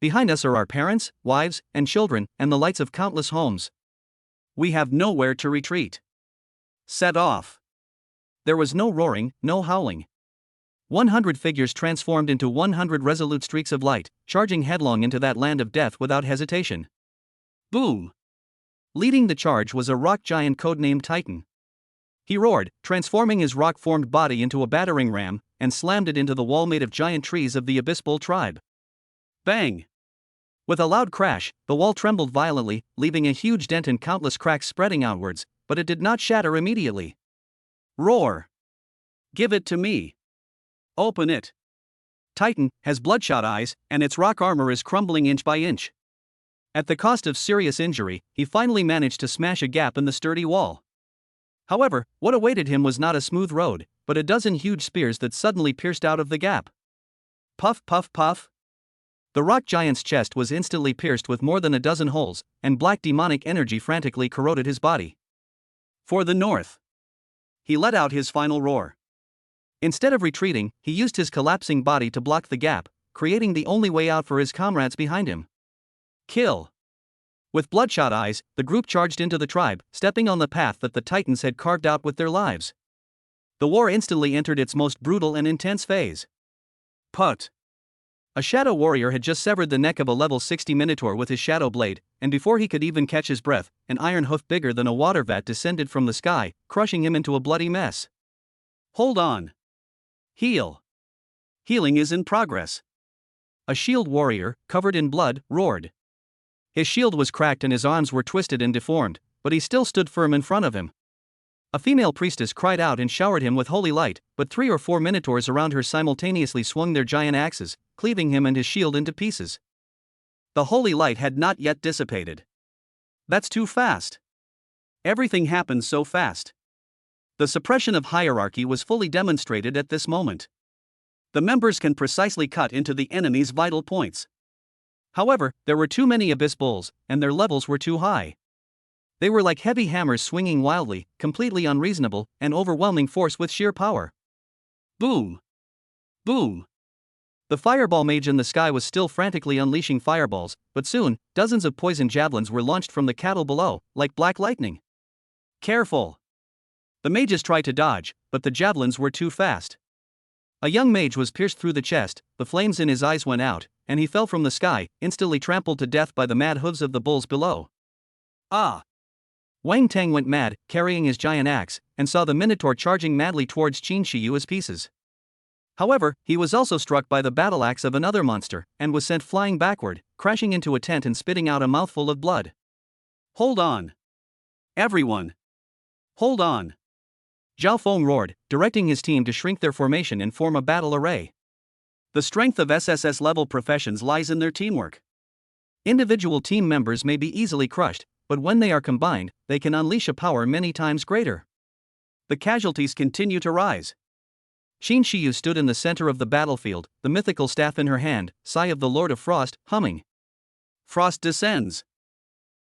Behind us are our parents, wives, and children, and the lights of countless homes. We have nowhere to retreat. Set off. There was no roaring, no howling. 100 figures transformed into 100 resolute streaks of light, charging headlong into that land of death without hesitation. Boom! Leading the charge was a rock giant codenamed Titan. He roared, transforming his rock-formed body into a battering ram, and slammed it into the wall made of giant trees of the Abyss Bull tribe. Bang! With a loud crash, the wall trembled violently, leaving a huge dent and countless cracks spreading outwards, but it did not shatter immediately. Roar! Give it to me! Open it! Titan has bloodshot eyes, and its rock armor is crumbling inch by inch. At the cost of serious injury, he finally managed to smash a gap in the sturdy wall. However, what awaited him was not a smooth road, but a dozen huge spears that suddenly pierced out of the gap. Puff, puff, puff. The rock giant's chest was instantly pierced with more than a dozen holes, and black demonic energy frantically corroded his body. For the north. He let out his final roar. Instead of retreating, he used his collapsing body to block the gap, creating the only way out for his comrades behind him. Kill. With bloodshot eyes, the group charged into the tribe, stepping on the path that the Titans had carved out with their lives. The war instantly entered its most brutal and intense phase. Put. A shadow warrior had just severed the neck of a level 60 minotaur with his shadow blade, and before he could even catch his breath, an iron hoof bigger than a water vat descended from the sky, crushing him into a bloody mess. Hold on. Heal. Healing is in progress. A shield warrior, covered in blood, roared. His shield was cracked and his arms were twisted and deformed, but he still stood firm in front of him. A female priestess cried out and showered him with holy light, but 3 or 4 minotaurs around her simultaneously swung their giant axes, cleaving him and his shield into pieces. The holy light had not yet dissipated. That's too fast. Everything happened so fast. The suppression of hierarchy was fully demonstrated at this moment. The members can precisely cut into the enemy's vital points. However, there were too many Abyss Bulls, and their levels were too high. They were like heavy hammers swinging wildly, completely unreasonable, and overwhelming force with sheer power. Boom! Boom! The fireball mage in the sky was still frantically unleashing fireballs, but soon, dozens of poison javelins were launched from the cattle below, like black lightning. Careful! The mages tried to dodge, but the javelins were too fast. A young mage was pierced through the chest, the flames in his eyes went out, and he fell from the sky, instantly trampled to death by the mad hooves of the bulls below. Ah! Wang Tang went mad, carrying his giant axe, and saw the minotaur charging madly towards Qin Shiyu as pieces. However, he was also struck by the battle axe of another monster, and was sent flying backward, crashing into a tent and spitting out a mouthful of blood. Hold on! Everyone! Hold on! Zhao Feng roared, directing his team to shrink their formation and form a battle array. The strength of SSS-level professions lies in their teamwork. Individual team members may be easily crushed, but when they are combined, they can unleash a power many times greater. The casualties continue to rise. Qin Shiyu stood in the center of the battlefield, the mythical staff in her hand, Sigh of the Lord of Frost, humming. Frost descends.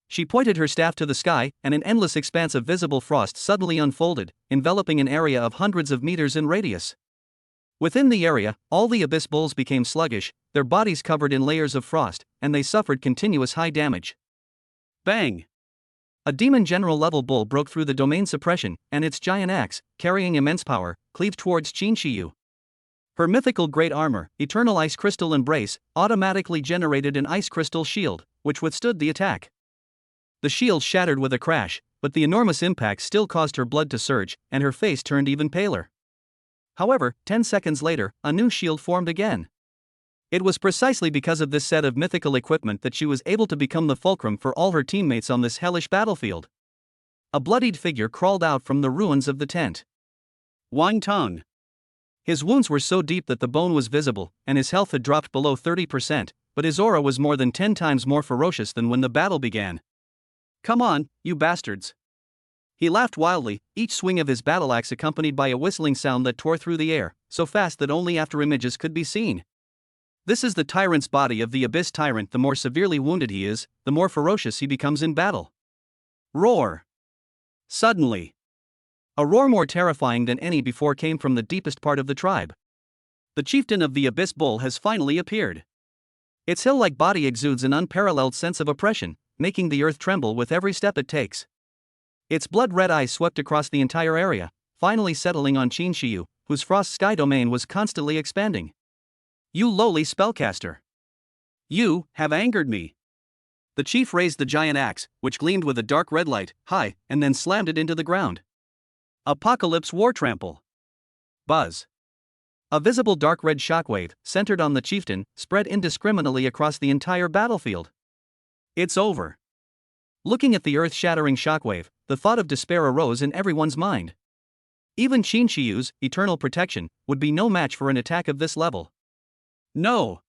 She pointed her staff to the sky, and an endless expanse of visible frost suddenly unfolded, enveloping an area of hundreds of meters in radius. Within the area, all the Abyss Bulls became sluggish, their bodies covered in layers of frost, and they suffered continuous high damage. Bang! A demon general-level bull broke through the domain suppression, and its giant axe, carrying immense power, cleaved towards Qin Shiyu. Her mythical great armor, Eternal Ice Crystal Embrace, automatically generated an ice crystal shield, which withstood the attack. The shield shattered with a crash, but the enormous impact still caused her blood to surge, and her face turned even paler. However, 10 seconds later, a new shield formed again. It was precisely because of this set of mythical equipment that she was able to become the fulcrum for all her teammates on this hellish battlefield. A bloodied figure crawled out from the ruins of the tent. Wang Tong. His wounds were so deep that the bone was visible, and his health had dropped below 30%, but his aura was more than 10 times more ferocious than when the battle began. "Come on, you bastards." He laughed wildly, each swing of his battle axe accompanied by a whistling sound that tore through the air, so fast that only after images could be seen. This is the tyrant's body of the Abyss Tyrant. The more severely wounded he is, the more ferocious he becomes in battle. Roar! Suddenly, a roar more terrifying than any before came from the deepest part of the tribe. The chieftain of the Abyss Bull has finally appeared. Its hill-like body exudes an unparalleled sense of oppression, making the earth tremble with every step it takes. Its blood-red eyes swept across the entire area, finally settling on Qin Shiyu, whose frost sky domain was constantly expanding. "You lowly spellcaster! You have angered me." The chief raised the giant axe, which gleamed with a dark red light, high, and then slammed it into the ground. Apocalypse War Trample. Buzz. A visible dark red shockwave, centered on the chieftain, spread indiscriminately across the entire battlefield. It's over. Looking at the earth-shattering shockwave, the thought of despair arose in everyone's mind. Even Qin Shiyu's eternal protection would be no match for an attack of this level. No.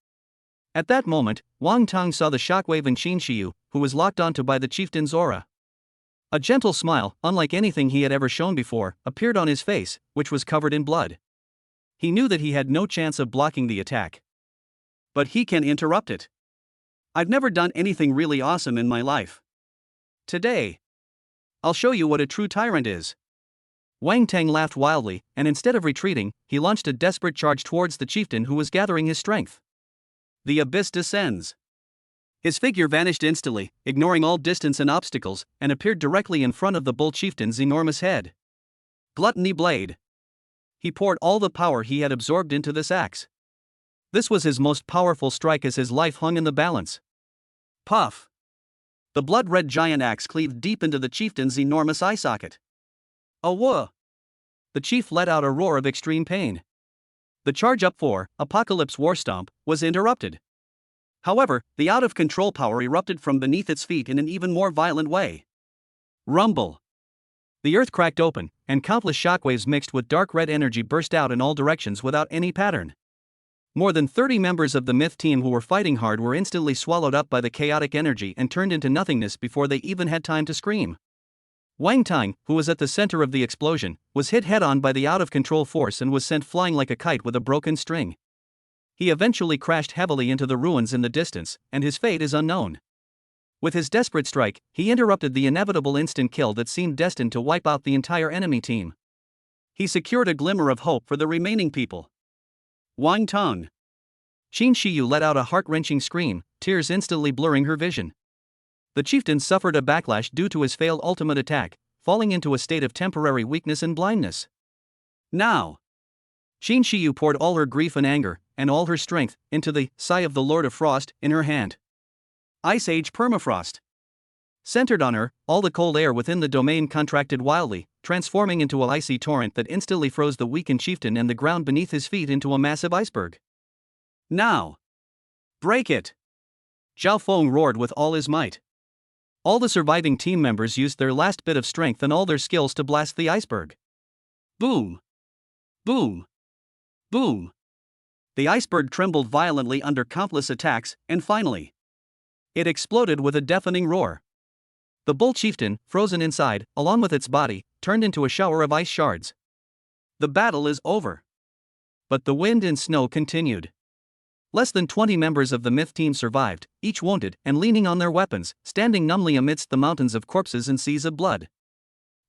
At that moment, Wang Tong saw the shockwave in Qin Shiyu, who was locked onto by the chieftain's aura. A gentle smile, unlike anything he had ever shown before, appeared on his face, which was covered in blood. He knew that he had no chance of blocking the attack. But he can interrupt it. I've never done anything really awesome in my life. Today, I'll show you what a true tyrant is. Wang Tang laughed wildly, and instead of retreating, he launched a desperate charge towards the chieftain who was gathering his strength. The abyss descends. His figure vanished instantly, ignoring all distance and obstacles, and appeared directly in front of the bull chieftain's enormous head. Gluttony Blade. He poured all the power he had absorbed into this axe. This was his most powerful strike as his life hung in the balance. Puff! The blood-red giant axe cleaved deep into the chieftain's enormous eye socket. Awah! The chief let out a roar of extreme pain. The charge up for Apocalypse War Stomp was interrupted. However, the out-of-control power erupted from beneath its feet in an even more violent way. Rumble! The earth cracked open, and countless shockwaves mixed with dark red energy burst out in all directions without any pattern. More than 30 members of the Myth team who were fighting hard were instantly swallowed up by the chaotic energy and turned into nothingness before they even had time to scream. Wang Tang, who was at the center of the explosion, was hit head-on by the out-of-control force and was sent flying like a kite with a broken string. He eventually crashed heavily into the ruins in the distance, and his fate is unknown. With his desperate strike, he interrupted the inevitable instant kill that seemed destined to wipe out the entire enemy team. He secured a glimmer of hope for the remaining people. Wang Tang. Qin Shiyu let out a heart-wrenching scream, tears instantly blurring her vision. The chieftain suffered a backlash due to his failed ultimate attack, falling into a state of temporary weakness and blindness. Now, Qin Shiyu poured all her grief and anger, and all her strength, into the Sigh of the Lord of Frost in her hand. Ice Age Permafrost. Centered on her, all the cold air within the domain contracted wildly, transforming into an icy torrent that instantly froze the weakened chieftain and the ground beneath his feet into a massive iceberg. Now! Break it! Zhao Feng roared with all his might. All the surviving team members used their last bit of strength and all their skills to blast the iceberg. Boom! Boom! Boom! The iceberg trembled violently under countless attacks, and finally, it exploded with a deafening roar. The bull chieftain, frozen inside, along with its body, turned into a shower of ice shards. The battle is over. But the wind and snow continued. Less than 20 members of the Myth team survived, each wounded and leaning on their weapons, standing numbly amidst the mountains of corpses and seas of blood.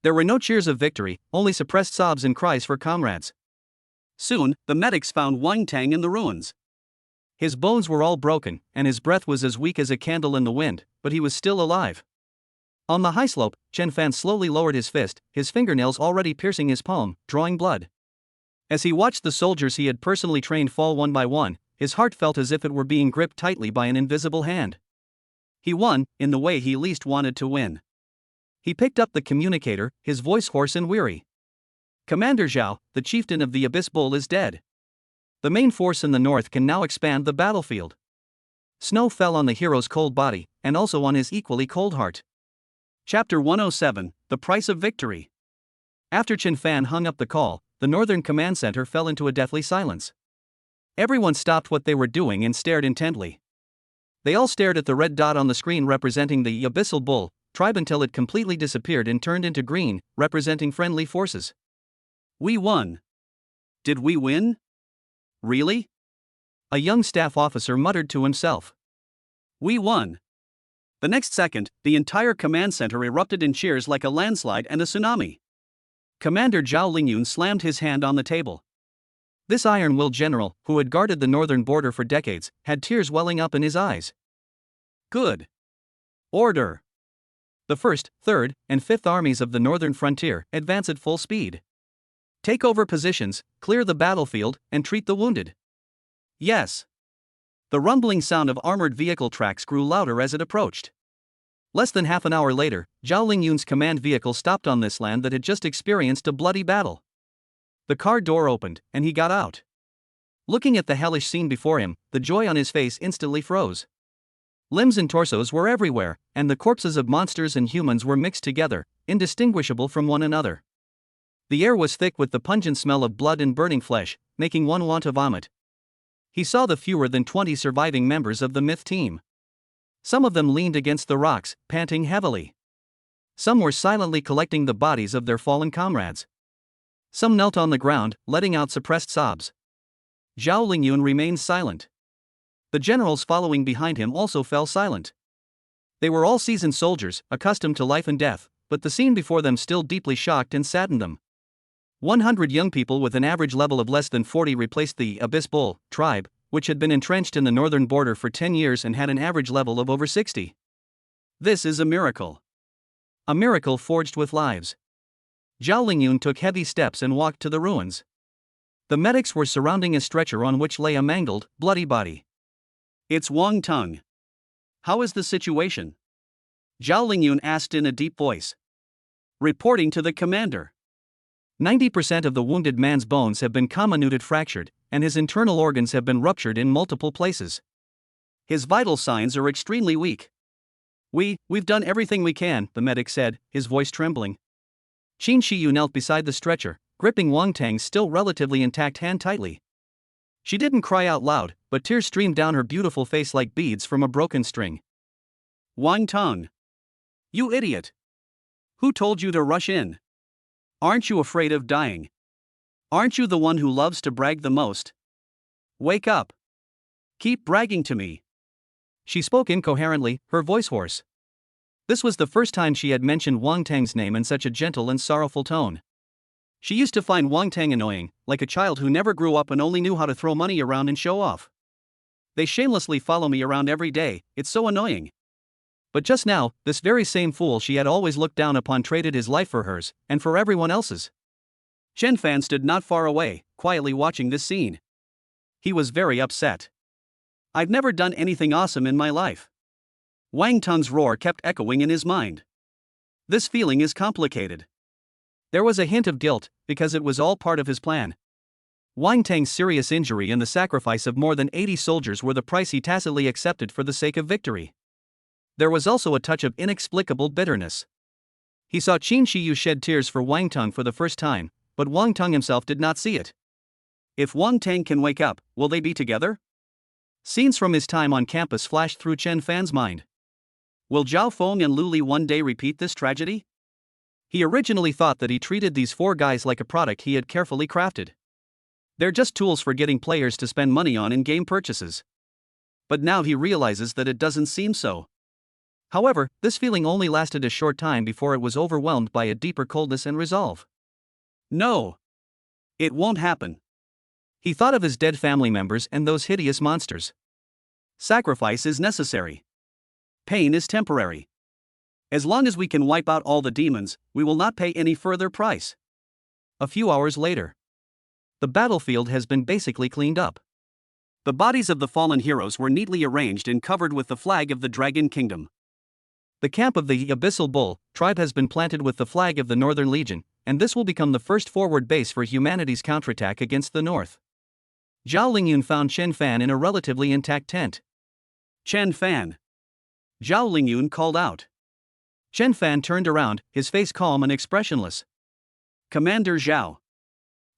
There were no cheers of victory, only suppressed sobs and cries for comrades. Soon, the medics found Wang Tang in the ruins. His bones were all broken, and his breath was as weak as a candle in the wind, but he was still alive. On the high slope, Chen Fan slowly lowered his fist, his fingernails already piercing his palm, drawing blood. As he watched the soldiers he had personally trained fall one by one, his heart felt as if it were being gripped tightly by an invisible hand. He won, in the way he least wanted to win. He picked up the communicator, his voice hoarse and weary. Commander Zhao, the chieftain of the Abyss Bull, is dead. The main force in the north can now expand the battlefield. Snow fell on the hero's cold body, and also on his equally cold heart. Chapter 107, The Price of Victory. After Chen Fan hung up the call, the Northern Command Center fell into a deathly silence. Everyone stopped what they were doing and stared intently. They all stared at the red dot on the screen representing the Abyssal Bull tribe until it completely disappeared and turned into green, representing friendly forces. We won. Did we win? Really? A young staff officer muttered to himself. We won. The next second, the entire command center erupted in cheers like a landslide and a tsunami. Commander Zhao Lingyun slammed his hand on the table. This iron-willed general, who had guarded the northern border for decades, had tears welling up in his eyes. Good. Order. The 1st, 3rd, and 5th armies of the northern frontier advance at full speed. Take over positions, clear the battlefield, and treat the wounded. Yes. The rumbling sound of armored vehicle tracks grew louder as it approached. Less than half an hour later, Zhao Lingyun's command vehicle stopped on this land that had just experienced a bloody battle. The car door opened, and he got out. Looking at the hellish scene before him, the joy on his face instantly froze. Limbs and torsos were everywhere, and the corpses of monsters and humans were mixed together, indistinguishable from one another. The air was thick with the pungent smell of blood and burning flesh, making one want to vomit. He saw the fewer than 20 surviving members of the myth team. Some of them leaned against the rocks, panting heavily. Some were silently collecting the bodies of their fallen comrades. Some knelt on the ground, letting out suppressed sobs. Zhao Lingyun remained silent. The generals following behind him also fell silent. They were all seasoned soldiers, accustomed to life and death, but the scene before them still deeply shocked and saddened them. 100 young people with an average level of less than 40 replaced the Abyss Bull tribe, which had been entrenched in the northern border for 10 years and had an average level of over 60. This is a miracle. A miracle forged with lives. Zhao Lingyun took heavy steps and walked to the ruins. The medics were surrounding a stretcher on which lay a mangled, bloody body. It's Wang Teng. How is the situation? Zhao Lingyun asked in a deep voice. Reporting to the commander. 90% of the wounded man's bones have been comminuted fractured, and his internal organs have been ruptured in multiple places. His vital signs are extremely weak. We've done everything we can, the medic said, his voice trembling. Qin Shiyu knelt beside the stretcher, gripping Wang Teng's still relatively intact hand tightly. She didn't cry out loud, but tears streamed down her beautiful face like beads from a broken string. Wang Teng. You idiot. Who told you to rush in? Aren't you afraid of dying? Aren't you the one who loves to brag the most? Wake up. Keep bragging to me. She spoke incoherently, her voice hoarse. This was the first time she had mentioned Wang Teng's name in such a gentle and sorrowful tone. She used to find Wang Teng annoying, like a child who never grew up and only knew how to throw money around and show off. They shamelessly follow me around every day, it's so annoying. But just now, this very same fool she had always looked down upon traded his life for hers, and for everyone else's. Chen Fan stood not far away, quietly watching this scene. He was very upset. I've never done anything awesome in my life. Wang Teng's roar kept echoing in his mind. This feeling is complicated. There was a hint of guilt, because it was all part of his plan. Wang Teng's serious injury and the sacrifice of more than 80 soldiers were the price he tacitly accepted for the sake of victory. There was also a touch of inexplicable bitterness. He saw Qin Shiyu shed tears for Wang Teng for the first time, but Wang Teng himself did not see it. If Wang Teng can wake up, will they be together? Scenes from his time on campus flashed through Chen Fan's mind. Will Zhao Feng and Lu Li one day repeat this tragedy? He originally thought that he treated these 4 guys like a product he had carefully crafted. They're just tools for getting players to spend money on in-game purchases. But now he realizes that it doesn't seem so. However, this feeling only lasted a short time before it was overwhelmed by a deeper coldness and resolve. No. It won't happen. He thought of his dead family members and those hideous monsters. Sacrifice is necessary. Pain is temporary. As long as we can wipe out all the demons, we will not pay any further price. A few hours later. The battlefield has been basically cleaned up. The bodies of the fallen heroes were neatly arranged and covered with the flag of the Dragon Kingdom. The camp of the Abyssal Bull tribe has been planted with the flag of the Northern Legion, and this will become the first forward base for humanity's counterattack against the North. Zhao Lingyun found Chen Fan in a relatively intact tent. Chen Fan. Zhao Lingyun called out. Chen Fan turned around, his face calm and expressionless. Commander Zhao.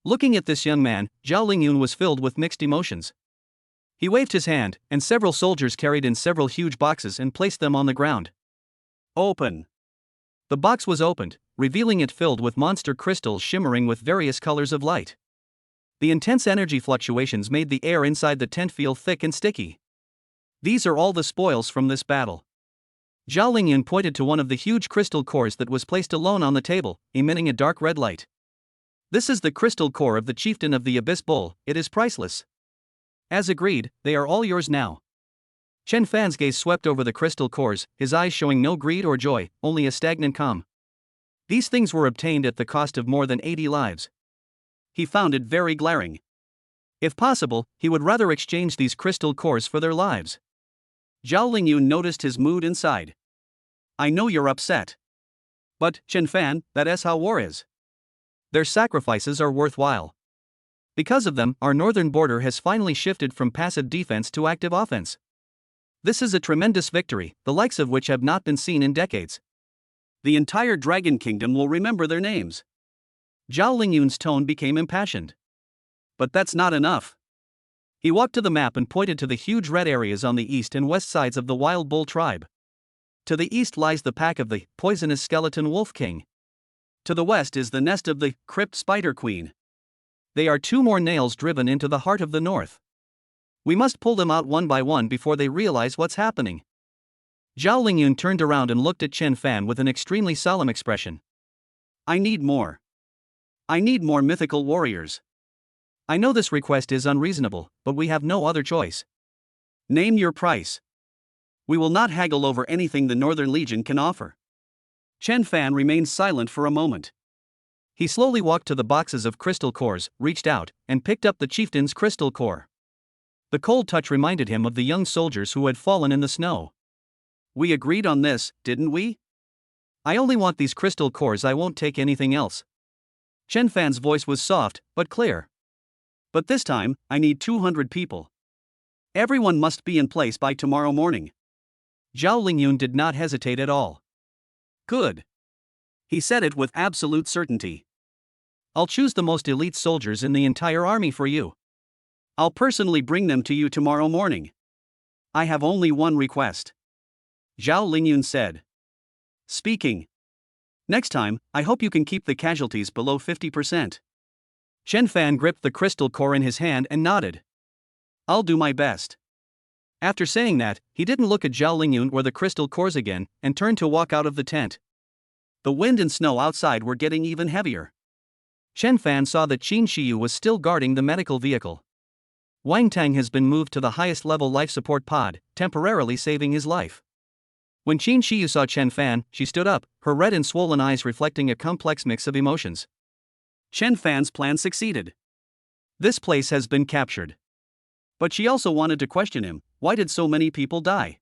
Looking at this young man, Zhao Lingyun was filled with mixed emotions. He waved his hand, and several soldiers carried in several huge boxes and placed them on the ground. Open. The box was opened, revealing it filled with monster crystals shimmering with various colors of light. The intense energy fluctuations made the air inside the tent feel thick and sticky. These are all the spoils from this battle. Zhao Lingyun pointed to one of the huge crystal cores that was placed alone on the table, emitting a dark red light. This is the crystal core of the chieftain of the Abyss Bull. It is priceless. As agreed, they are all yours now. Chen Fan's gaze swept over the crystal cores, his eyes showing no greed or joy, only a stagnant calm. These things were obtained at the cost of more than 80 lives. He found it very glaring. If possible, he would rather exchange these crystal cores for their lives. Zhao Lingyun noticed his mood inside. I know you're upset. But, Chen Fan, that's how war is. Their sacrifices are worthwhile. Because of them, our northern border has finally shifted from passive defense to active offense. This is a tremendous victory, the likes of which have not been seen in decades. The entire Dragon Kingdom will remember their names. Zhao Lingyun's tone became impassioned. But that's not enough. He walked to the map and pointed to the huge red areas on the east and west sides of the Wild Bull tribe. To the east lies the pack of the poisonous skeleton wolf king. To the west is the nest of the crypt spider queen. They are 2 more nails driven into the heart of the north. We must pull them out one by one before they realize what's happening. Zhao Lingyun turned around and looked at Chen Fan with an extremely solemn expression. I need more. I need more mythical warriors. I know this request is unreasonable, but we have no other choice. Name your price. We will not haggle over anything the Northern Legion can offer. Chen Fan remained silent for a moment. He slowly walked to the boxes of crystal cores, reached out, and picked up the chieftain's crystal core. The cold touch reminded him of the young soldiers who had fallen in the snow. We agreed on this, didn't we? I only want these crystal cores, I won't take anything else. Chen Fan's voice was soft, but clear. But this time, I need 200 people. Everyone must be in place by tomorrow morning. Zhao Lingyun did not hesitate at all. Good. He said it with absolute certainty. I'll choose the most elite soldiers in the entire army for you. I'll personally bring them to you tomorrow morning. I have only one request. Zhao Lingyun said. Speaking. Next time, I hope you can keep the casualties below 50%. Chen Fan gripped the crystal core in his hand and nodded. I'll do my best. After saying that, he didn't look at Zhao Lingyun or the crystal cores again, and turned to walk out of the tent. The wind and snow outside were getting even heavier. Chen Fan saw that Qin Shiyu was still guarding the medical vehicle. Wang Tang has been moved to the highest level life support pod, temporarily saving his life. When Qin Shiyu saw Chen Fan, she stood up, her red and swollen eyes reflecting a complex mix of emotions. Chen Fan's plan succeeded. This place has been captured. But she also wanted to question him, why did so many people die?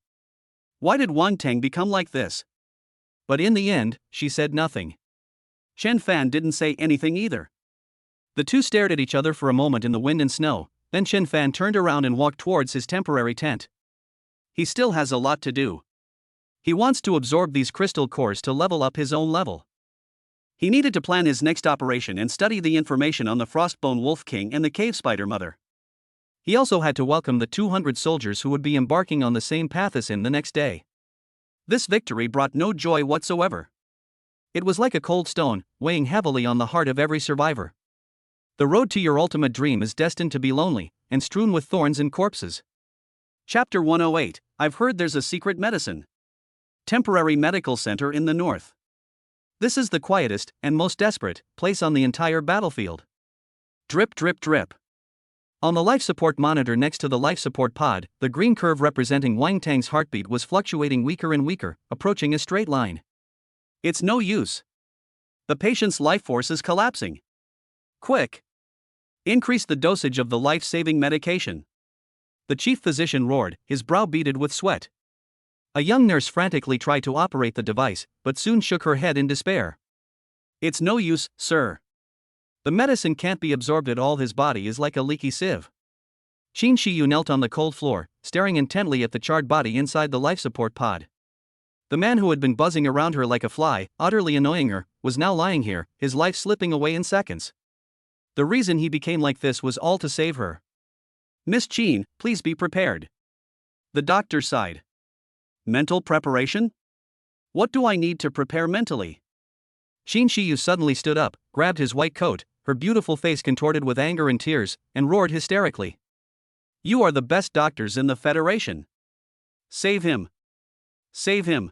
Why did Wang Tang become like this? But in the end, she said nothing. Chen Fan didn't say anything either. The two stared at each other for a moment in the wind and snow, then Chen Fan turned around and walked towards his temporary tent. He still has a lot to do. He wants to absorb these crystal cores to level up his own level. He needed to plan his next operation and study the information on the Frostbone Wolf King and the Cave Spider Mother. He also had to welcome the 200 soldiers who would be embarking on the same path as him the next day. This victory brought no joy whatsoever. It was like a cold stone, weighing heavily on the heart of every survivor. The road to your ultimate dream is destined to be lonely, and strewn with thorns and corpses. Chapter 108, I've heard there's a secret medicine. Temporary medical center in the north. This is the quietest, and most desperate, place on the entire battlefield. Drip drip drip. On the life support monitor next to the life support pod, the green curve representing Wang Tang's heartbeat was fluctuating weaker and weaker, approaching a straight line. It's no use. The patient's life force is collapsing. Quick! Increase the dosage of the life-saving medication. The chief physician roared, his brow beaded with sweat. A young nurse frantically tried to operate the device, but soon shook her head in despair. It's no use, sir. The medicine can't be absorbed at all, his body is like a leaky sieve. Qin Shiyu knelt on the cold floor, staring intently at the charred body inside the life support pod. The man who had been buzzing around her like a fly, utterly annoying her, was now lying here, his life slipping away in seconds. The reason he became like this was all to save her. Miss Qin, please be prepared. The doctor sighed. Mental preparation? What do I need to prepare mentally? Qin Shiyu suddenly stood up, grabbed his white coat, her beautiful face contorted with anger and tears, and roared hysterically. You are the best doctors in the Federation. Save him. Save him.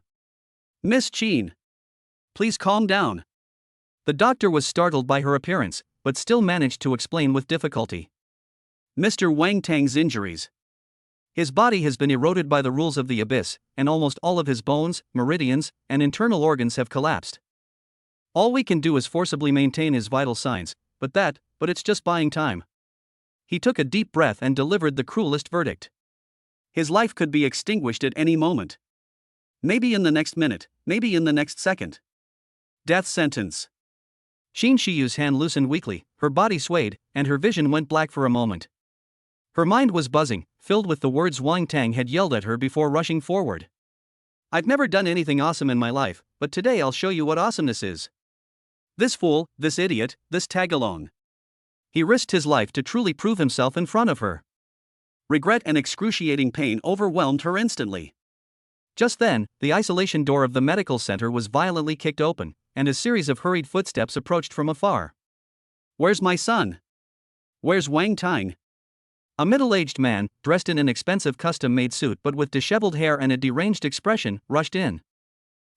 Miss Qin. Please calm down. The doctor was startled by her appearance, but still managed to explain with difficulty. Mr. Wang Tang's injuries. His body has been eroded by the rules of the abyss, and almost all of his bones, meridians, and internal organs have collapsed. All we can do is forcibly maintain his vital signs, but it's just buying time. He took a deep breath and delivered the cruelest verdict. His life could be extinguished at any moment. Maybe in the next minute, maybe in the next second. Death sentence. Qin Shiyu's hand loosened weakly, her body swayed, and her vision went black for a moment. Her mind was buzzing, filled with the words Wang Tang had yelled at her before rushing forward. I've never done anything awesome in my life, but today I'll show you what awesomeness is. This fool, this idiot, this tagalong. He risked his life to truly prove himself in front of her. Regret and excruciating pain overwhelmed her instantly. Just then, the isolation door of the medical center was violently kicked open, and a series of hurried footsteps approached from afar. Where's my son? Where's Wang Tang? A middle-aged man, dressed in an expensive custom-made suit but with disheveled hair and a deranged expression, rushed in.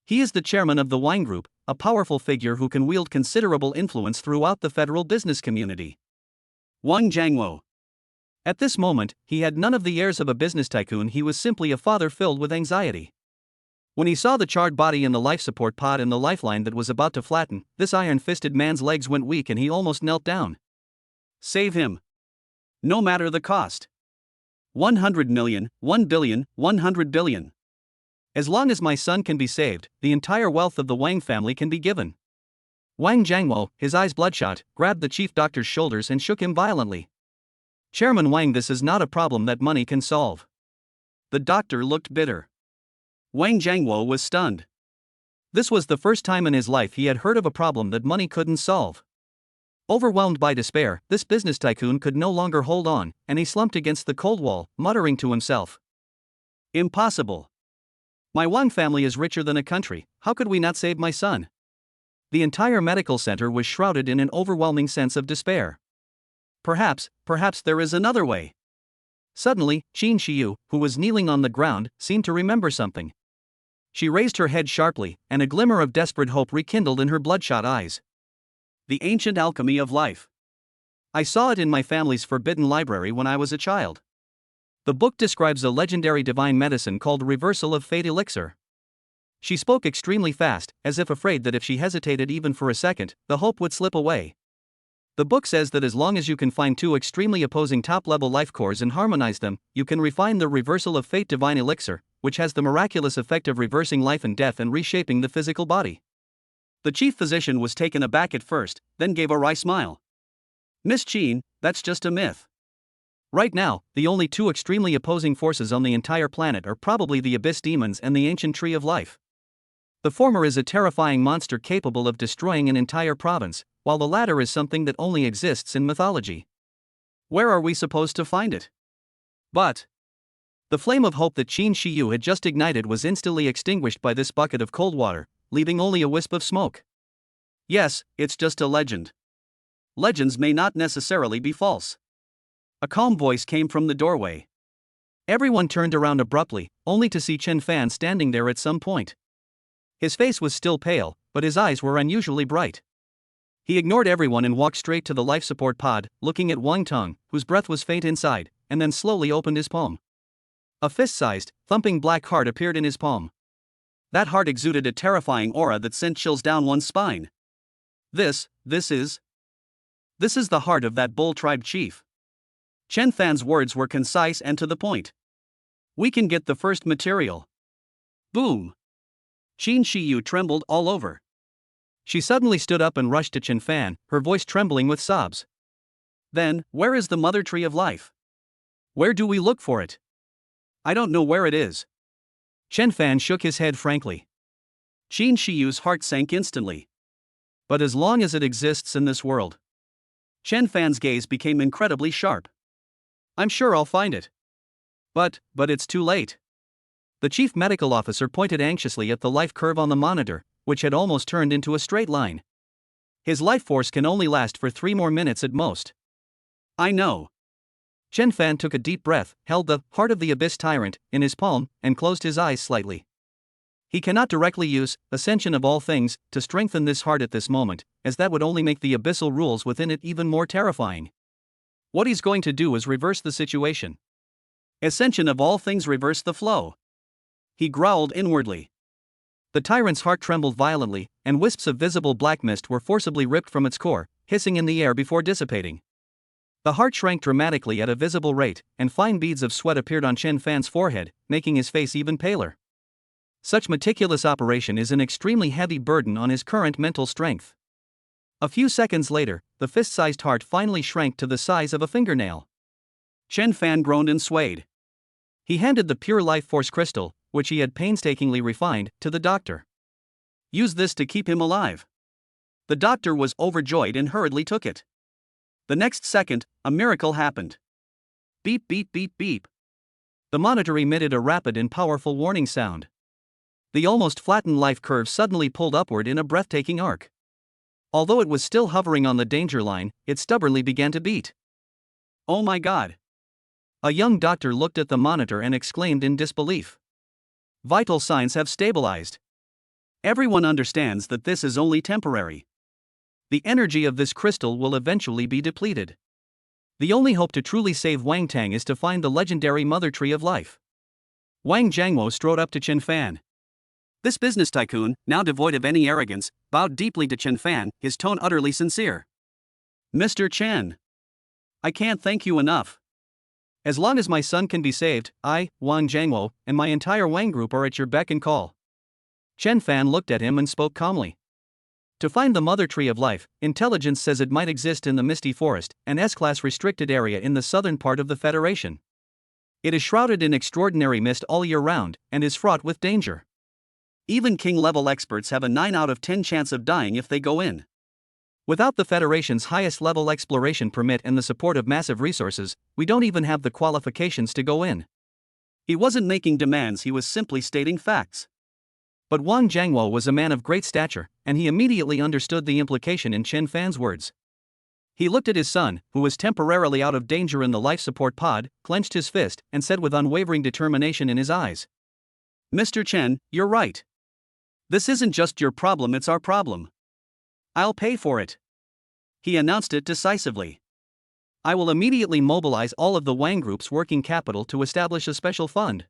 He is the chairman of the Wang Group, a powerful figure who can wield considerable influence throughout the federal business community. Wang Jiangwo. At this moment, he had none of the airs of a business tycoon, he was simply a father filled with anxiety. When he saw the charred body in the life support pod and the lifeline that was about to flatten, this iron-fisted man's legs went weak and he almost knelt down. Save him. No matter the cost. 100 million, 1 billion, 100 billion. As long as my son can be saved, the entire wealth of the Wang family can be given. Wang Jiangwo, his eyes bloodshot, grabbed the chief doctor's shoulders and shook him violently. Chairman Wang, this is not a problem that money can solve. The doctor looked bitter. Wang Jiangwo was stunned. This was the first time in his life he had heard of a problem that money couldn't solve. Overwhelmed by despair, this business tycoon could no longer hold on, and he slumped against the cold wall, muttering to himself. Impossible. My Wang family is richer than a country, how could we not save my son? The entire medical center was shrouded in an overwhelming sense of despair. Perhaps there is another way. Suddenly, Qin Shiyu, who was kneeling on the ground, seemed to remember something. She raised her head sharply, and a glimmer of desperate hope rekindled in her bloodshot eyes. The ancient alchemy of life. I saw it in my family's forbidden library when I was a child. The book describes a legendary divine medicine called Reversal of Fate Elixir. She spoke extremely fast, as if afraid that if she hesitated even for a second, the hope would slip away. The book says that as long as you can find two extremely opposing top-level life cores and harmonize them, you can refine the Reversal of Fate divine elixir, which has the miraculous effect of reversing life and death and reshaping the physical body. The chief physician was taken aback at first, then gave a wry smile. Miss Qin, that's just a myth. Right now, the only two extremely opposing forces on the entire planet are probably the Abyss Demons and the Ancient Tree of Life. The former is a terrifying monster capable of destroying an entire province, while the latter is something that only exists in mythology. Where are we supposed to find it? But the flame of hope that Qin Shiyu had just ignited was instantly extinguished by this bucket of cold water, leaving only a wisp of smoke. Yes, it's just a legend. Legends may not necessarily be false. A calm voice came from the doorway. Everyone turned around abruptly, only to see Chen Fan standing there at some point. His face was still pale, but his eyes were unusually bright. He ignored everyone and walked straight to the life support pod, looking at Wang Tang, whose breath was faint inside, and then slowly opened his palm. A fist-sized, thumping black heart appeared in his palm. That heart exuded a terrifying aura that sent chills down one's spine. This is the heart of that bull tribe chief. Chen Fan's words were concise and to the point. We can get the first material. Boom. Qin Shiyu trembled all over. She suddenly stood up and rushed to Chen Fan, her voice trembling with sobs. Then, where is the mother tree of life? Where do we look for it? I don't know where it is. Chen Fan shook his head frankly. Qin Shiyu's heart sank instantly. But as long as it exists in this world. Chen Fan's gaze became incredibly sharp. I'm sure I'll find it. But it's too late. The chief medical officer pointed anxiously at the life curve on the monitor, which had almost turned into a straight line. His life force can only last for 3 more minutes at most. I know. Chen Fan took a deep breath, held the Heart of the Abyss Tyrant in his palm, and closed his eyes slightly. He cannot directly use Ascension of all things to strengthen this heart at this moment, as that would only make the abyssal rules within it even more terrifying. What he's going to do is reverse the situation. Ascension of all things, reverse the flow. He growled inwardly. The tyrant's heart trembled violently, and wisps of visible black mist were forcibly ripped from its core, hissing in the air before dissipating. The heart shrank dramatically at a visible rate, and fine beads of sweat appeared on Chen Fan's forehead, making his face even paler. Such meticulous operation is an extremely heavy burden on his current mental strength. A few seconds later, the fist-sized heart finally shrank to the size of a fingernail. Chen Fan groaned and swayed. He handed the pure life force crystal, which he had painstakingly refined, to the doctor. Use this to keep him alive. The doctor was overjoyed and hurriedly took it. The next second, a miracle happened. Beep beep beep beep. The monitor emitted a rapid and powerful warning sound. The almost flattened life curve suddenly pulled upward in a breathtaking arc. Although it was still hovering on the danger line, it stubbornly began to beat. Oh my God! A young doctor looked at the monitor and exclaimed in disbelief. Vital signs have stabilized. Everyone understands that this is only temporary. The energy of this crystal will eventually be depleted. The only hope to truly save Wang Tang is to find the legendary Mother Tree of Life. Wang Jiangwo strode up to Chen Fan. This business tycoon, now devoid of any arrogance, bowed deeply to Chen Fan, his tone utterly sincere. Mr. Chen, I can't thank you enough. As long as my son can be saved, I, Wang Jiangwo, and my entire Wang group are at your beck and call. Chen Fan looked at him and spoke calmly. To find the Mother Tree of Life, intelligence says it might exist in the Misty Forest, an S-class restricted area in the southern part of the Federation. It is shrouded in extraordinary mist all year round, and is fraught with danger. Even king-level experts have a 9 out of 10 chance of dying if they go in. Without the Federation's highest-level exploration permit and the support of massive resources, we don't even have the qualifications to go in. He wasn't making demands, he was simply stating facts. But Wang Jiangwo was a man of great stature, and he immediately understood the implication in Chen Fan's words. He looked at his son, who was temporarily out of danger in the life support pod, clenched his fist, and said with unwavering determination in his eyes. Mr. Chen, you're right. This isn't just your problem, it's our problem. I'll pay for it. He announced it decisively. I will immediately mobilize all of the Wang Group's working capital to establish a special fund.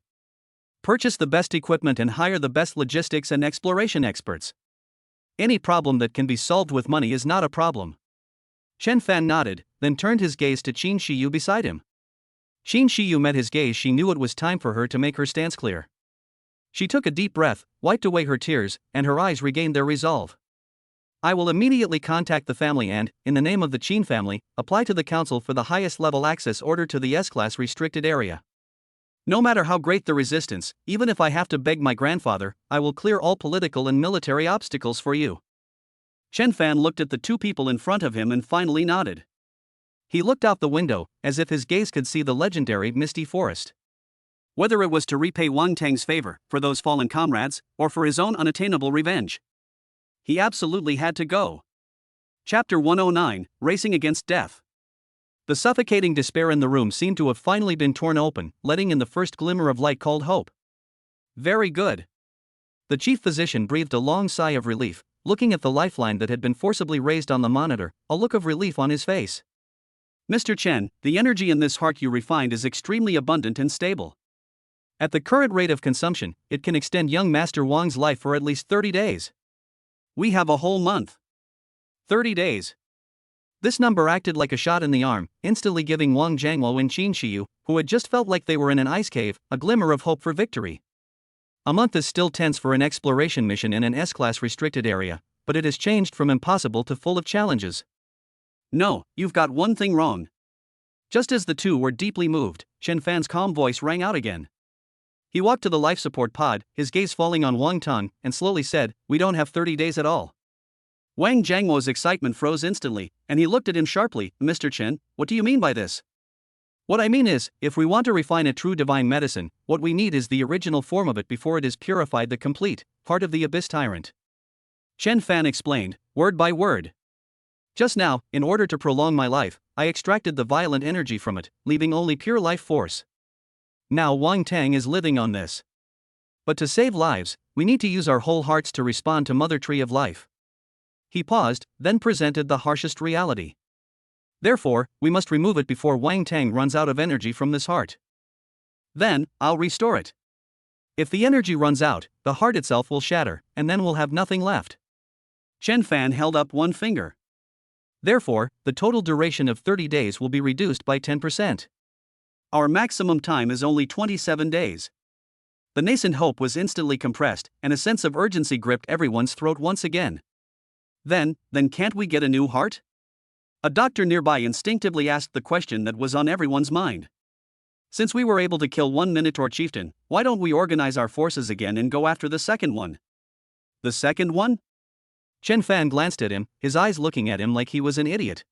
Purchase the best equipment and hire the best logistics and exploration experts. Any problem that can be solved with money is not a problem. Chen Fan nodded, then turned his gaze to Qin Shiyu beside him. Qin Shiyu met his gaze. She knew it was time for her to make her stance clear. She took a deep breath, wiped away her tears, and her eyes regained their resolve. I will immediately contact the family and, in the name of the Qin family, apply to the council for the highest level access order to the S-class restricted area. No matter how great the resistance, even if I have to beg my grandfather, I will clear all political and military obstacles for you. Chen Fan looked at the two people in front of him and finally nodded. He looked out the window, as if his gaze could see the legendary Misty Forest. Whether it was to repay Wang Tang's favor for those fallen comrades, or for his own unattainable revenge, he absolutely had to go. Chapter 109, Racing Against Death. The suffocating despair in the room seemed to have finally been torn open, letting in the first glimmer of light called hope. Very good. The chief physician breathed a long sigh of relief, looking at the lifeline that had been forcibly raised on the monitor, a look of relief on his face. Mr. Chen, the energy in this heart you refined is extremely abundant and stable. At the current rate of consumption, it can extend young Master Wang's life for at least 30 days. We have a whole month. 30 days. This number acted like a shot in the arm, instantly giving Wang Jiangwo and Qin Shiyu, who had just felt like they were in an ice cave, a glimmer of hope for victory. A month is still tense for an exploration mission in an S-class restricted area, but it has changed from impossible to full of challenges. No, you've got one thing wrong. Just as the two were deeply moved, Chen Fan's calm voice rang out again. He walked to the life support pod, his gaze falling on Wang Tang, and slowly said, we don't have 30 days at all. Wang Jiangmo's excitement froze instantly, and he looked at him sharply. Mr. Chen, what do you mean by this? What I mean is, if we want to refine a true divine medicine, what we need is the original form of it before it is purified, the complete part of the abyss tyrant. Chen Fan explained, word by word. Just now, in order to prolong my life, I extracted the violent energy from it, leaving only pure life force. Now Wang Tang is living on this. But to save lives, we need to use our whole hearts to respond to Mother Tree of Life. He paused, then presented the harshest reality. Therefore, we must remove it before Wang Tang runs out of energy from this heart. Then, I'll restore it. If the energy runs out, the heart itself will shatter, and then we'll have nothing left. Chen Fan held up one finger. Therefore, the total duration of 30 days will be reduced by 10%. Our maximum time is only 27 days. The nascent hope was instantly compressed, and a sense of urgency gripped everyone's throat once again. Then can't we get a new heart? A doctor nearby instinctively asked the question that was on everyone's mind. Since we were able to kill one Minotaur chieftain, why don't we organize our forces again and go after the second one? The second one? Chen Fan glanced at him, his eyes looking at him like he was an idiot.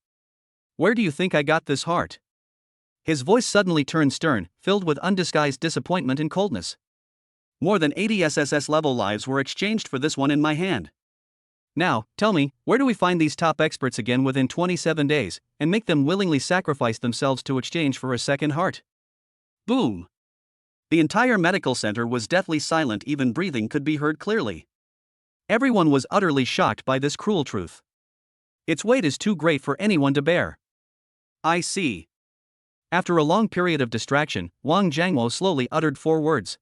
Where do you think I got this heart? His voice suddenly turned stern, filled with undisguised disappointment and coldness. More than 80 SSS level lives were exchanged for this one in my hand. Now, tell me, where do we find these top experts again within 27 days, and make them willingly sacrifice themselves to exchange for a second heart? Boom! The entire medical center was deathly silent, even breathing could be heard clearly. Everyone was utterly shocked by this cruel truth. Its weight is too great for anyone to bear. I see. After a long period of distraction, Wang Jiangmo slowly uttered 4 words.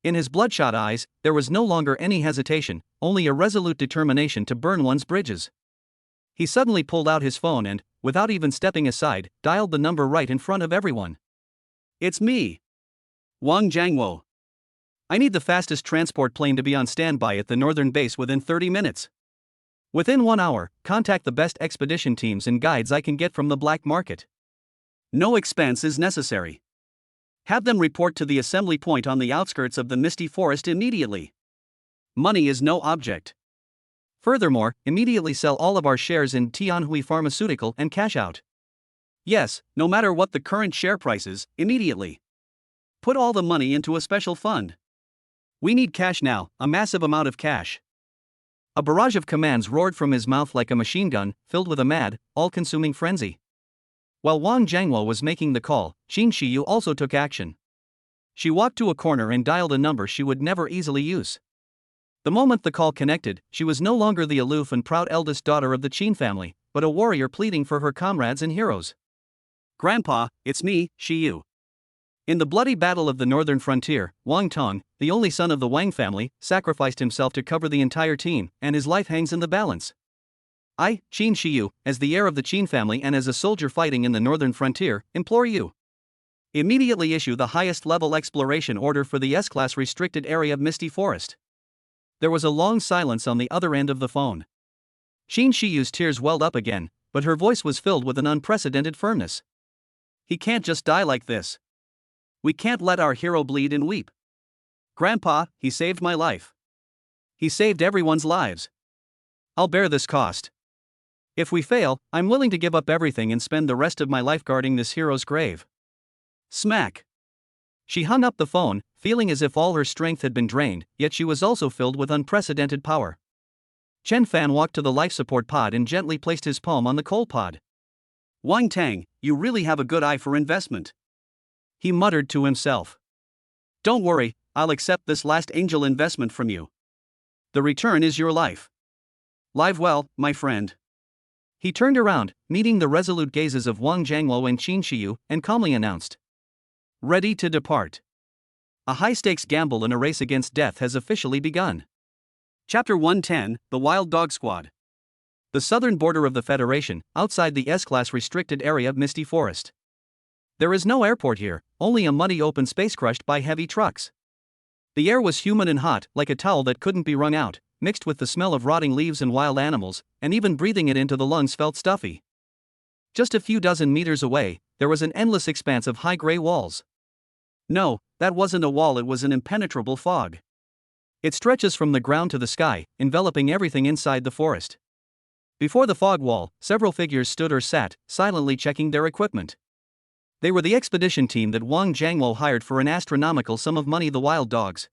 In his bloodshot eyes, there was no longer any hesitation, only a resolute determination to burn one's bridges. He suddenly pulled out his phone and, without even stepping aside, dialed the number right in front of everyone. It's me. Wang Jiangmo. I need the fastest transport plane to be on standby at the northern base within 30 minutes. Within 1 hour, contact the best expedition teams and guides I can get from the black market. No expense is necessary. Have them report to the assembly point on the outskirts of the misty forest immediately. Money is no object. Furthermore, immediately sell all of our shares in Tianhui Pharmaceutical and cash out. Yes, no matter what the current share price is, immediately. Put all the money into a special fund. We need cash now, a massive amount of cash. A barrage of commands roared from his mouth like a machine gun, filled with a mad, all-consuming frenzy. While Wang Jiangmo was making the call, Qin Shiyu also took action. She walked to a corner and dialed a number she would never easily use. The moment the call connected, she was no longer the aloof and proud eldest daughter of the Qin family, but a warrior pleading for her comrades and heroes. Grandpa, it's me, Shiyu. In the bloody battle of the northern frontier, Wang Tong, the only son of the Wang family, sacrificed himself to cover the entire team, and his life hangs in the balance. I, Qin Shiyu, as the heir of the Qin family and as a soldier fighting in the northern frontier, implore you. Immediately issue the highest level exploration order for the S-class restricted area of Misty Forest. There was a long silence on the other end of the phone. Qin Shiyu's tears welled up again, but her voice was filled with an unprecedented firmness. He can't just die like this. We can't let our hero bleed and weep. Grandpa, he saved my life. He saved everyone's lives. I'll bear this cost. If we fail, I'm willing to give up everything and spend the rest of my life guarding this hero's grave. Smack. She hung up the phone, feeling as if all her strength had been drained, yet she was also filled with unprecedented power. Chen Fan walked to the life support pod and gently placed his palm on the coal pod. Wang Tang, you really have a good eye for investment. He muttered to himself. Don't worry, I'll accept this last angel investment from you. The return is your life. Live well, my friend. He turned around, meeting the resolute gazes of Wang Jiangmo and Qin Shiyu, and calmly announced. Ready to depart. A high-stakes gamble in a race against death has officially begun. Chapter 110, The Wild Dog Squad. The southern border of the Federation, outside the S-class restricted area of Misty Forest. There is no airport here, only a muddy open space crushed by heavy trucks. The air was humid and hot, like a towel that couldn't be wrung out, mixed with the smell of rotting leaves and wild animals, and even breathing it into the lungs felt stuffy. Just a few dozen meters away, there was an endless expanse of high gray walls. No, that wasn't a wall, it was an impenetrable fog. It stretches from the ground to the sky, enveloping everything inside the forest. Before the fog wall, several figures stood or sat, silently checking their equipment. They were the expedition team that Wang Jiangwo hired for an astronomical sum of money, the Wild Dogs.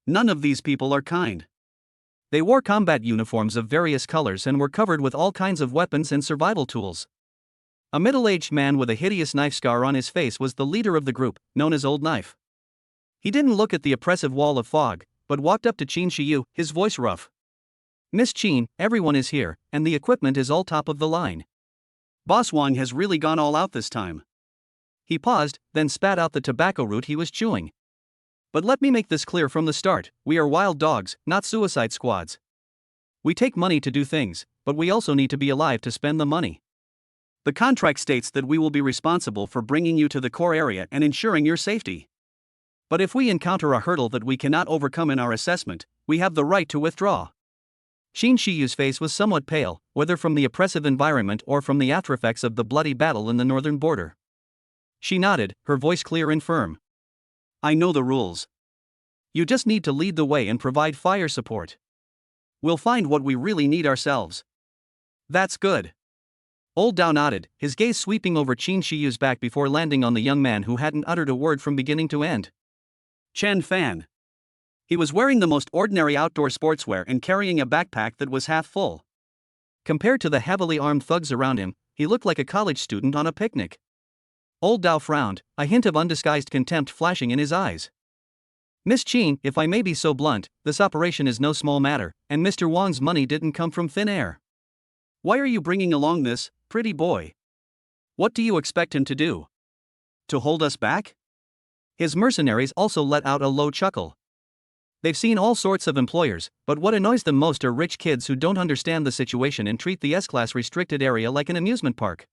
None of these people are kind. They wore combat uniforms of various colors and were covered with all kinds of weapons and survival tools. A middle-aged man with a hideous knife scar on his face was the leader of the group, known as Old Knife. He didn't look at the oppressive wall of fog, but walked up to Qin Shiyu, his voice rough. "Miss Qin, everyone is here, and the equipment is all top of the line. Boss Wang has really gone all out this time." He paused, then spat out the tobacco root he was chewing. "But let me make this clear from the start, we are wild dogs, not suicide squads. We take money to do things, but we also need to be alive to spend the money. The contract states that we will be responsible for bringing you to the core area and ensuring your safety. But if we encounter a hurdle that we cannot overcome in our assessment, we have the right to withdraw." Qin Shiyu's face was somewhat pale, whether from the oppressive environment or from the aftereffects of the bloody battle in the northern border. She nodded, her voice clear and firm. "I know the rules. You just need to lead the way and provide fire support. We'll find what we really need ourselves." "That's good." Old Dao nodded, his gaze sweeping over Qin Shiyu's back before landing on the young man who hadn't uttered a word from beginning to end. Chen Fan. He was wearing the most ordinary outdoor sportswear and carrying a backpack that was half full. Compared to the heavily armed thugs around him, he looked like a college student on a picnic. Old Dao frowned, a hint of undisguised contempt flashing in his eyes. "Miss Qin, if I may be so blunt, this operation is no small matter, and Mr. Wang's money didn't come from thin air. Why are you bringing along this pretty boy? What do you expect him to do? To hold us back?" His mercenaries also let out a low chuckle. They've seen all sorts of employers, but what annoys them most are rich kids who don't understand the situation and treat the S-Class restricted area like an amusement park.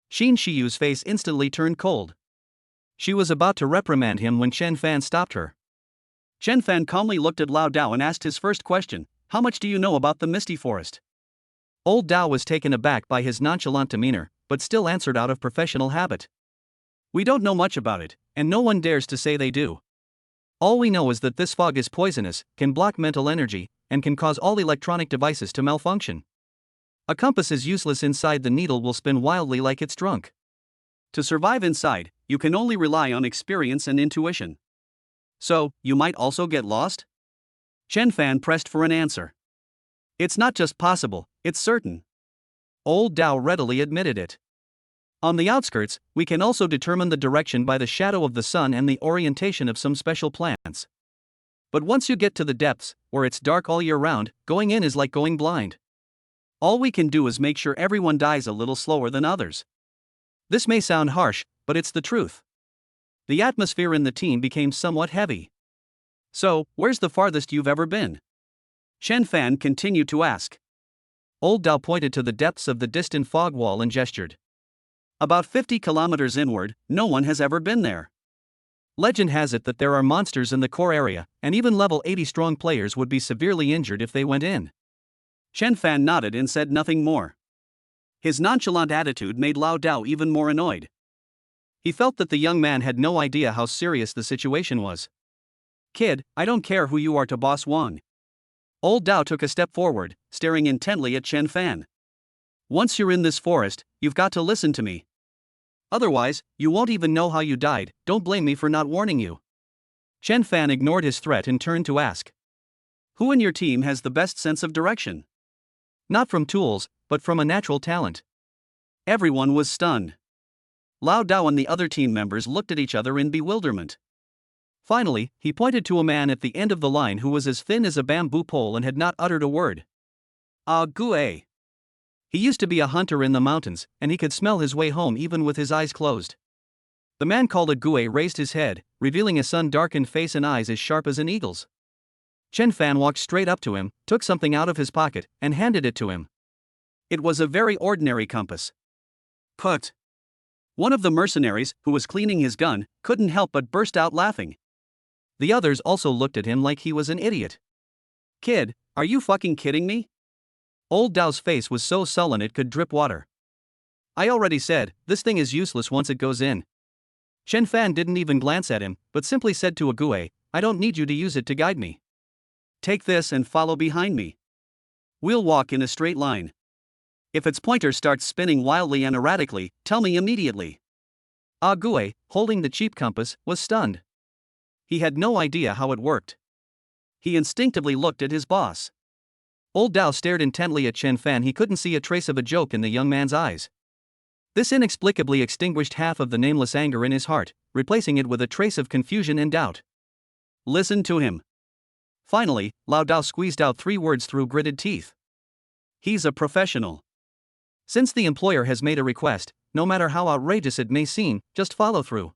Qin Shiyu's face instantly turned cold. She was about to reprimand him when Chen Fan stopped her. Chen Fan calmly looked at Lao Dao and asked his first question, "How much do you know about the Misty Forest?" Old Dao was taken aback by his nonchalant demeanor, but still answered out of professional habit. "We don't know much about it, and no one dares to say they do. All we know is that this fog is poisonous, can block mental energy, and can cause all electronic devices to malfunction. A compass is useless inside, the needle will spin wildly like it's drunk. To survive inside, you can only rely on experience and intuition. So, you might also get lost?" Chen Fan pressed for an answer. "It's not just possible, it's certain." Old Dao readily admitted it. "On the outskirts, we can also determine the direction by the shadow of the sun and the orientation of some special plants. But once you get to the depths, where it's dark all year round, going in is like going blind. All we can do is make sure everyone dies a little slower than others. This may sound harsh, but it's the truth." The atmosphere in the team became somewhat heavy. "So, where's the farthest you've ever been?" Chen Fan continued to ask. Old Dao pointed to the depths of the distant fog wall and gestured. "About 50 kilometers inward, no one has ever been there. Legend has it that there are monsters in the core area, and even level 80 strong players would be severely injured if they went in." Chen Fan nodded and said nothing more. His nonchalant attitude made Lao Dao even more annoyed. He felt that the young man had no idea how serious the situation was. "Kid, I don't care who you are to Boss Wang." Old Dao took a step forward, staring intently at Chen Fan. "Once you're in this forest, you've got to listen to me. Otherwise, you won't even know how you died. Don't blame me for not warning you." Chen Fan ignored his threat and turned to ask, "Who in your team has the best sense of direction?" Not from tools, but from a natural talent. Everyone was stunned. Lao Dao and the other team members looked at each other in bewilderment. Finally, he pointed to a man at the end of the line who was as thin as a bamboo pole and had not uttered a word. "Ah, Gue." He used to be a hunter in the mountains, and he could smell his way home even with his eyes closed. The man called a Gue raised his head, revealing a sun-darkened face and eyes as sharp as an eagle's. Chen Fan walked straight up to him, took something out of his pocket, and handed it to him. It was a very ordinary compass. "Put." One of the mercenaries, who was cleaning his gun, couldn't help but burst out laughing. The others also looked at him like he was an idiot. "Kid, are you fucking kidding me?" Old Dao's face was so sullen it could drip water. "I already said, this thing is useless once it goes in." Chen Fan didn't even glance at him, but simply said to Ague, "I don't need you to use it to guide me. Take this and follow behind me. We'll walk in a straight line. If its pointer starts spinning wildly and erratically, tell me immediately. Gue, holding the cheap compass, was stunned. He had no idea how it worked. He instinctively looked at his boss. Old Dao stared intently at Chen Fan. He couldn't see a trace of a joke in the young man's eyes. This inexplicably extinguished half of the nameless anger in his heart, replacing it with a trace of confusion and doubt. Listen to him. Finally, Lao Dao squeezed out 3 words through gritted teeth. He's a professional. Since the employer has made a request, no matter how outrageous it may seem, just follow through.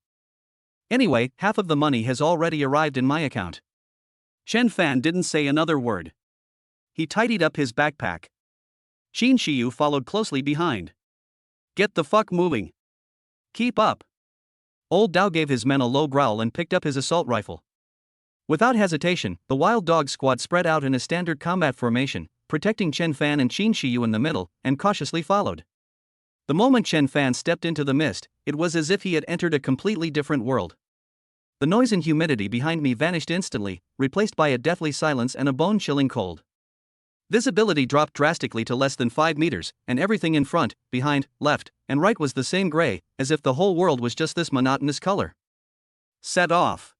Anyway, half of the money has already arrived in my account. Chen Fan didn't say another word. He tidied up his backpack. Qin Shiyu followed closely behind. Get the fuck moving. Keep up. Old Dao gave his men a low growl and picked up his assault rifle. Without hesitation, the wild dog squad spread out in a standard combat formation, protecting Chen Fan and Qin Shiyu in the middle, and cautiously followed. The moment Chen Fan stepped into the mist, it was as if he had entered a completely different world. The noise and humidity behind me vanished instantly, replaced by a deathly silence and a bone-chilling cold. Visibility dropped drastically to less than 5 meters, and everything in front, behind, left, and right was the same gray, as if the whole world was just this monotonous color. Set off.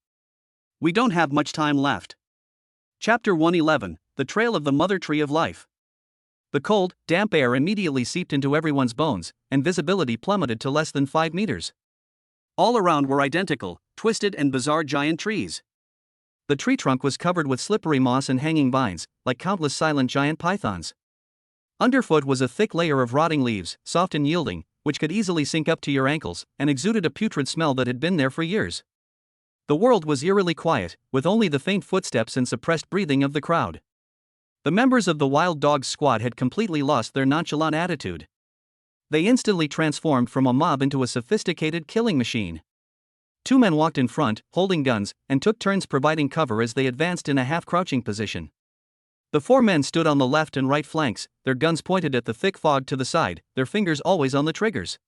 We don't have much time left. Chapter 111, The Trail of the Mother Tree of Life. The cold, damp air immediately seeped into everyone's bones, and visibility plummeted to less than 5 meters. All around were identical, twisted and bizarre giant trees. The tree trunk was covered with slippery moss and hanging vines, like countless silent giant pythons. Underfoot was a thick layer of rotting leaves, soft and yielding, which could easily sink up to your ankles, and exuded a putrid smell that had been there for years. The world was eerily quiet, with only the faint footsteps and suppressed breathing of the crowd. The members of the wild dogs squad had completely lost their nonchalant attitude. They instantly transformed from a mob into a sophisticated killing machine. 2 men walked in front, holding guns, and took turns providing cover as they advanced in a half-crouching position. The 4 men stood on the left and right flanks, their guns pointed at the thick fog to the side, their fingers always on the triggers.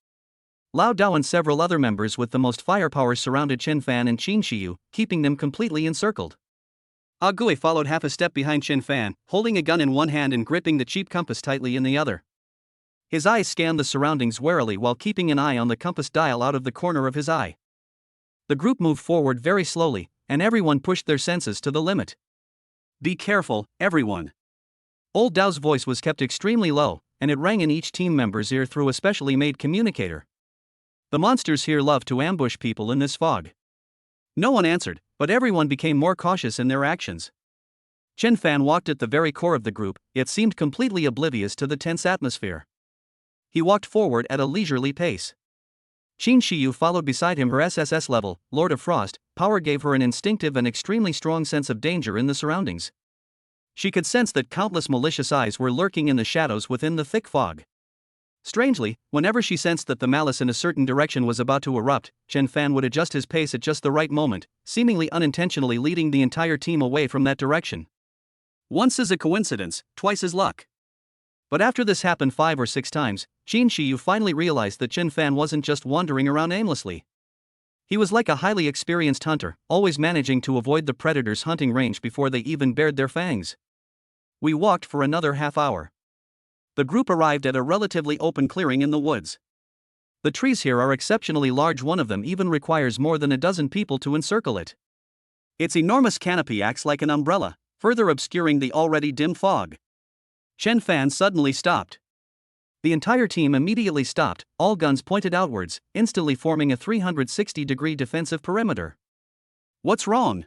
Lao Dao and several other members with the most firepower surrounded Chen Fan and Qin Shiyu, keeping them completely encircled. Gue followed half a step behind Chen Fan, holding a gun in one hand and gripping the cheap compass tightly in the other. His eyes scanned the surroundings warily while keeping an eye on the compass dial out of the corner of his eye. The group moved forward very slowly, and everyone pushed their senses to the limit. Be careful, everyone. Old Dao's voice was kept extremely low, and it rang in each team member's ear through a specially made communicator. The monsters here love to ambush people in this fog. No one answered, but everyone became more cautious in their actions. Chen Fan walked at the very core of the group, yet seemed completely oblivious to the tense atmosphere. He walked forward at a leisurely pace. Qin Shiyu followed beside him. Her SSS level, Lord of Frost, power gave her an instinctive and extremely strong sense of danger in the surroundings. She could sense that countless malicious eyes were lurking in the shadows within the thick fog. Strangely, whenever she sensed that the malice in a certain direction was about to erupt, Chen Fan would adjust his pace at just the right moment, seemingly unintentionally leading the entire team away from that direction. Once is a coincidence, twice is luck. But after this happened 5 or 6 times, Qin Shiyu finally realized that Chen Fan wasn't just wandering around aimlessly. He was like a highly experienced hunter, always managing to avoid the predator's hunting range before they even bared their fangs. We walked for another half hour. The group arrived at a relatively open clearing in the woods. The trees here are exceptionally large. One of them even requires more than a dozen people to encircle it. Its enormous canopy acts like an umbrella, further obscuring the already dim fog. Chen Fan suddenly stopped. The entire team immediately stopped, all guns pointed outwards, instantly forming a 360-degree defensive perimeter. What's wrong?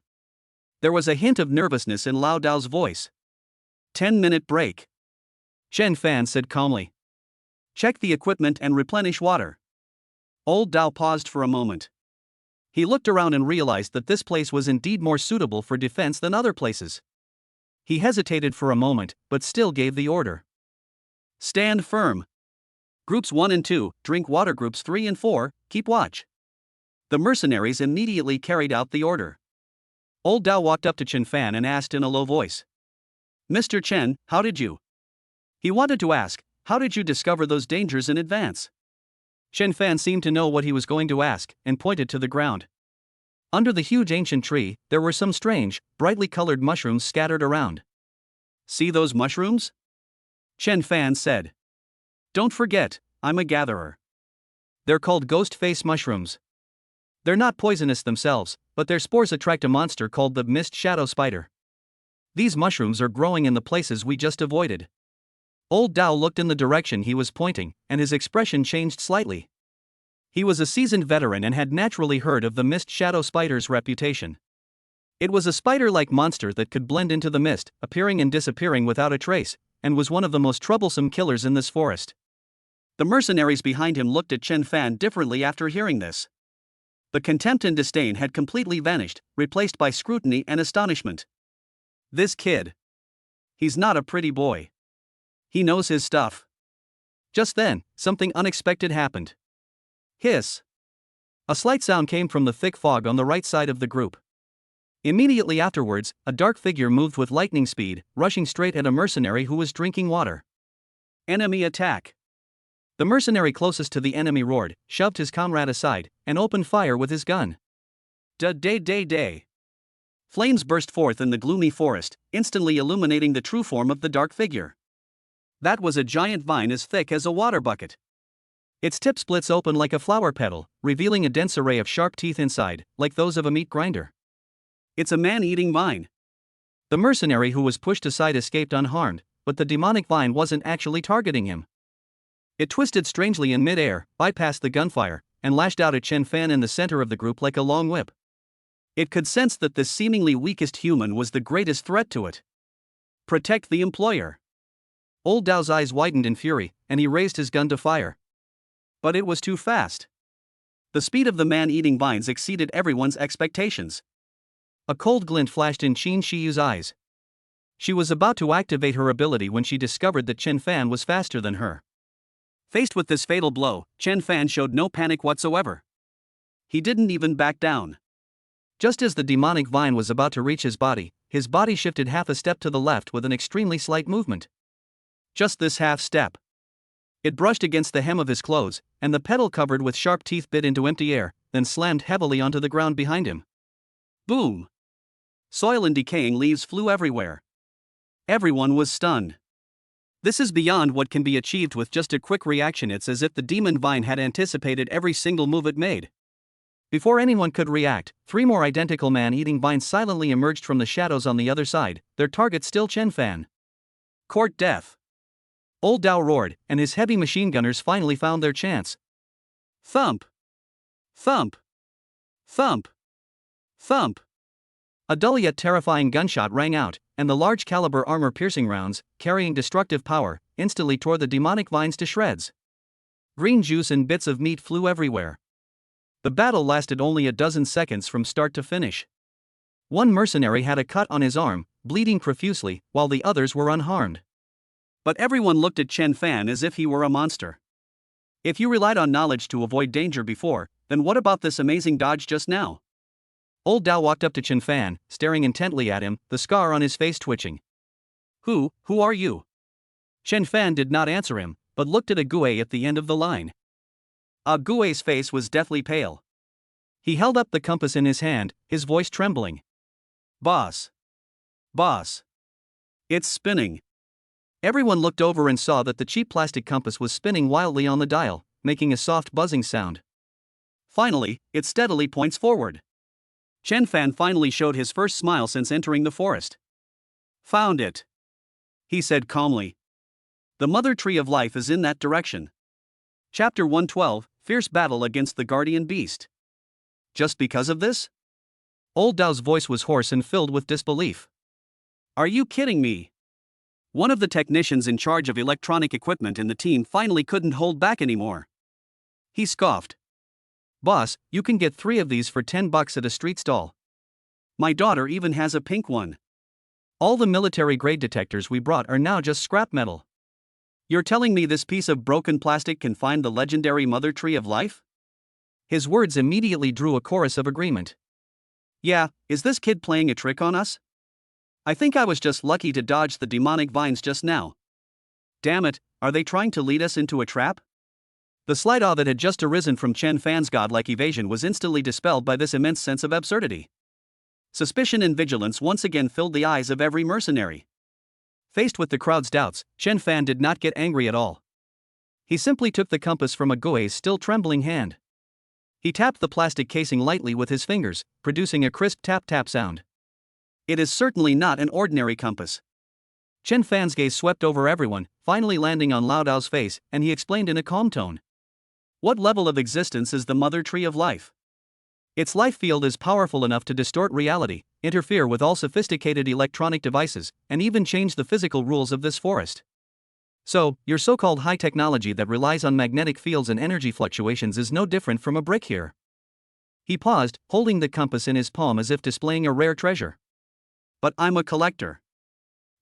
There was a hint of nervousness in Lao Dao's voice. 10-minute break. Chen Fan said calmly. Check the equipment and replenish water. Old Dao paused for a moment. He looked around and realized that this place was indeed more suitable for defense than other places. He hesitated for a moment, but still gave the order. Stand firm. Groups 1 and 2, drink water. Groups 3 and 4, keep watch. The mercenaries immediately carried out the order. Old Dao walked up to Chen Fan and asked in a low voice. Mr. Chen, how did you? He wanted to ask, how did you discover those dangers in advance? Chen Fan seemed to know what he was going to ask, and pointed to the ground. Under the huge ancient tree, there were some strange, brightly colored mushrooms scattered around. See those mushrooms? Chen Fan said. Don't forget, I'm a gatherer. They're called ghost face mushrooms. They're not poisonous themselves, but their spores attract a monster called the mist shadow spider. These mushrooms are growing in the places we just avoided. Old Dao looked in the direction he was pointing, and his expression changed slightly. He was a seasoned veteran and had naturally heard of the mist shadow spider's reputation. It was a spider-like monster that could blend into the mist, appearing and disappearing without a trace, and was one of the most troublesome killers in this forest. The mercenaries behind him looked at Chen Fan differently after hearing this. The contempt and disdain had completely vanished, replaced by scrutiny and astonishment. This kid. He's not a pretty boy. He knows his stuff. Just then, something unexpected happened. Hiss. A slight sound came from the thick fog on the right side of the group. Immediately afterwards, a dark figure moved with lightning speed, rushing straight at a mercenary who was drinking water. Enemy attack. The mercenary closest to the enemy roared, shoved his comrade aside, and opened fire with his gun. Day. Flames burst forth in the gloomy forest, instantly illuminating the true form of the dark figure. That was a giant vine as thick as a water bucket. Its tip splits open like a flower petal, revealing a dense array of sharp teeth inside, like those of a meat grinder. It's a man-eating vine. The mercenary who was pushed aside escaped unharmed, but the demonic vine wasn't actually targeting him. It twisted strangely in mid-air, bypassed the gunfire, and lashed out at Chen Fan in the center of the group like a long whip. It could sense that this seemingly weakest human was the greatest threat to it. Protect the employer. Old Dao's eyes widened in fury, and he raised his gun to fire. But it was too fast. The speed of the man-eating vines exceeded everyone's expectations. A cold glint flashed in Qin Shiyu's eyes. She was about to activate her ability when she discovered that Chen Fan was faster than her. Faced with this fatal blow, Chen Fan showed no panic whatsoever. He didn't even back down. Just as the demonic vine was about to reach his body shifted half a step to the left with an extremely slight movement. Just this half step. It brushed against the hem of his clothes, and the petal covered with sharp teeth bit into empty air, then slammed heavily onto the ground behind him. Boom! Soil and decaying leaves flew everywhere. Everyone was stunned. This is beyond what can be achieved with just a quick reaction. It's as if the demon vine had anticipated every single move it made. Before anyone could react, 3 more identical man-eating vines silently emerged from the shadows on the other side, their target still Chen Fan. Court death. Old Dao roared, and his heavy machine gunners finally found their chance. Thump! Thump! Thump! Thump! A dull yet terrifying gunshot rang out, and the large-caliber armor-piercing rounds, carrying destructive power, instantly tore the demonic vines to shreds. Green juice and bits of meat flew everywhere. The battle lasted only a dozen seconds from start to finish. One mercenary had a cut on his arm, bleeding profusely, while the others were unharmed. But everyone looked at Chen Fan as if he were a monster. If you relied on knowledge to avoid danger before, then what about this amazing dodge just now? Old Dao walked up to Chen Fan, staring intently at him, the scar on his face twitching. Who are you? Chen Fan did not answer him, but looked at a Gue at the end of the line. A Gue's face was deathly pale. He held up the compass in his hand, his voice trembling. Boss. It's spinning. Everyone looked over and saw that the cheap plastic compass was spinning wildly on the dial, making a soft buzzing sound. Finally, it steadily points forward. Chen Fan finally showed his first smile since entering the forest. Found it, he said calmly. The mother tree of life is in that direction. Chapter 112, Fierce Battle Against the Guardian Beast. Just because of this? Old Dao's voice was hoarse and filled with disbelief. Are you kidding me? One of the technicians in charge of electronic equipment in the team finally couldn't hold back anymore. He scoffed. Boss, you can get 3 of these for $10 at a street stall. My daughter even has a pink one. All the military-grade detectors we brought are now just scrap metal. You're telling me this piece of broken plastic can find the legendary mother tree of life? His words immediately drew a chorus of agreement. Yeah, is this kid playing a trick on us? I think I was just lucky to dodge the demonic vines just now. Damn it, are they trying to lead us into a trap? The slight awe that had just arisen from Chen Fan's godlike evasion was instantly dispelled by this immense sense of absurdity. Suspicion and vigilance once again filled the eyes of every mercenary. Faced with the crowd's doubts, Chen Fan did not get angry at all. He simply took the compass from Ague's still trembling hand. He tapped the plastic casing lightly with his fingers, producing a crisp tap-tap sound. It is certainly not an ordinary compass. Chen Fan's gaze swept over everyone, finally landing on Lao Dao's face, and he explained in a calm tone. What level of existence is the mother tree of life? Its life field is powerful enough to distort reality, interfere with all sophisticated electronic devices, and even change the physical rules of this forest. So, your so-called high technology that relies on magnetic fields and energy fluctuations is no different from a brick here. He paused, holding the compass in his palm as if displaying a rare treasure. But I'm a collector.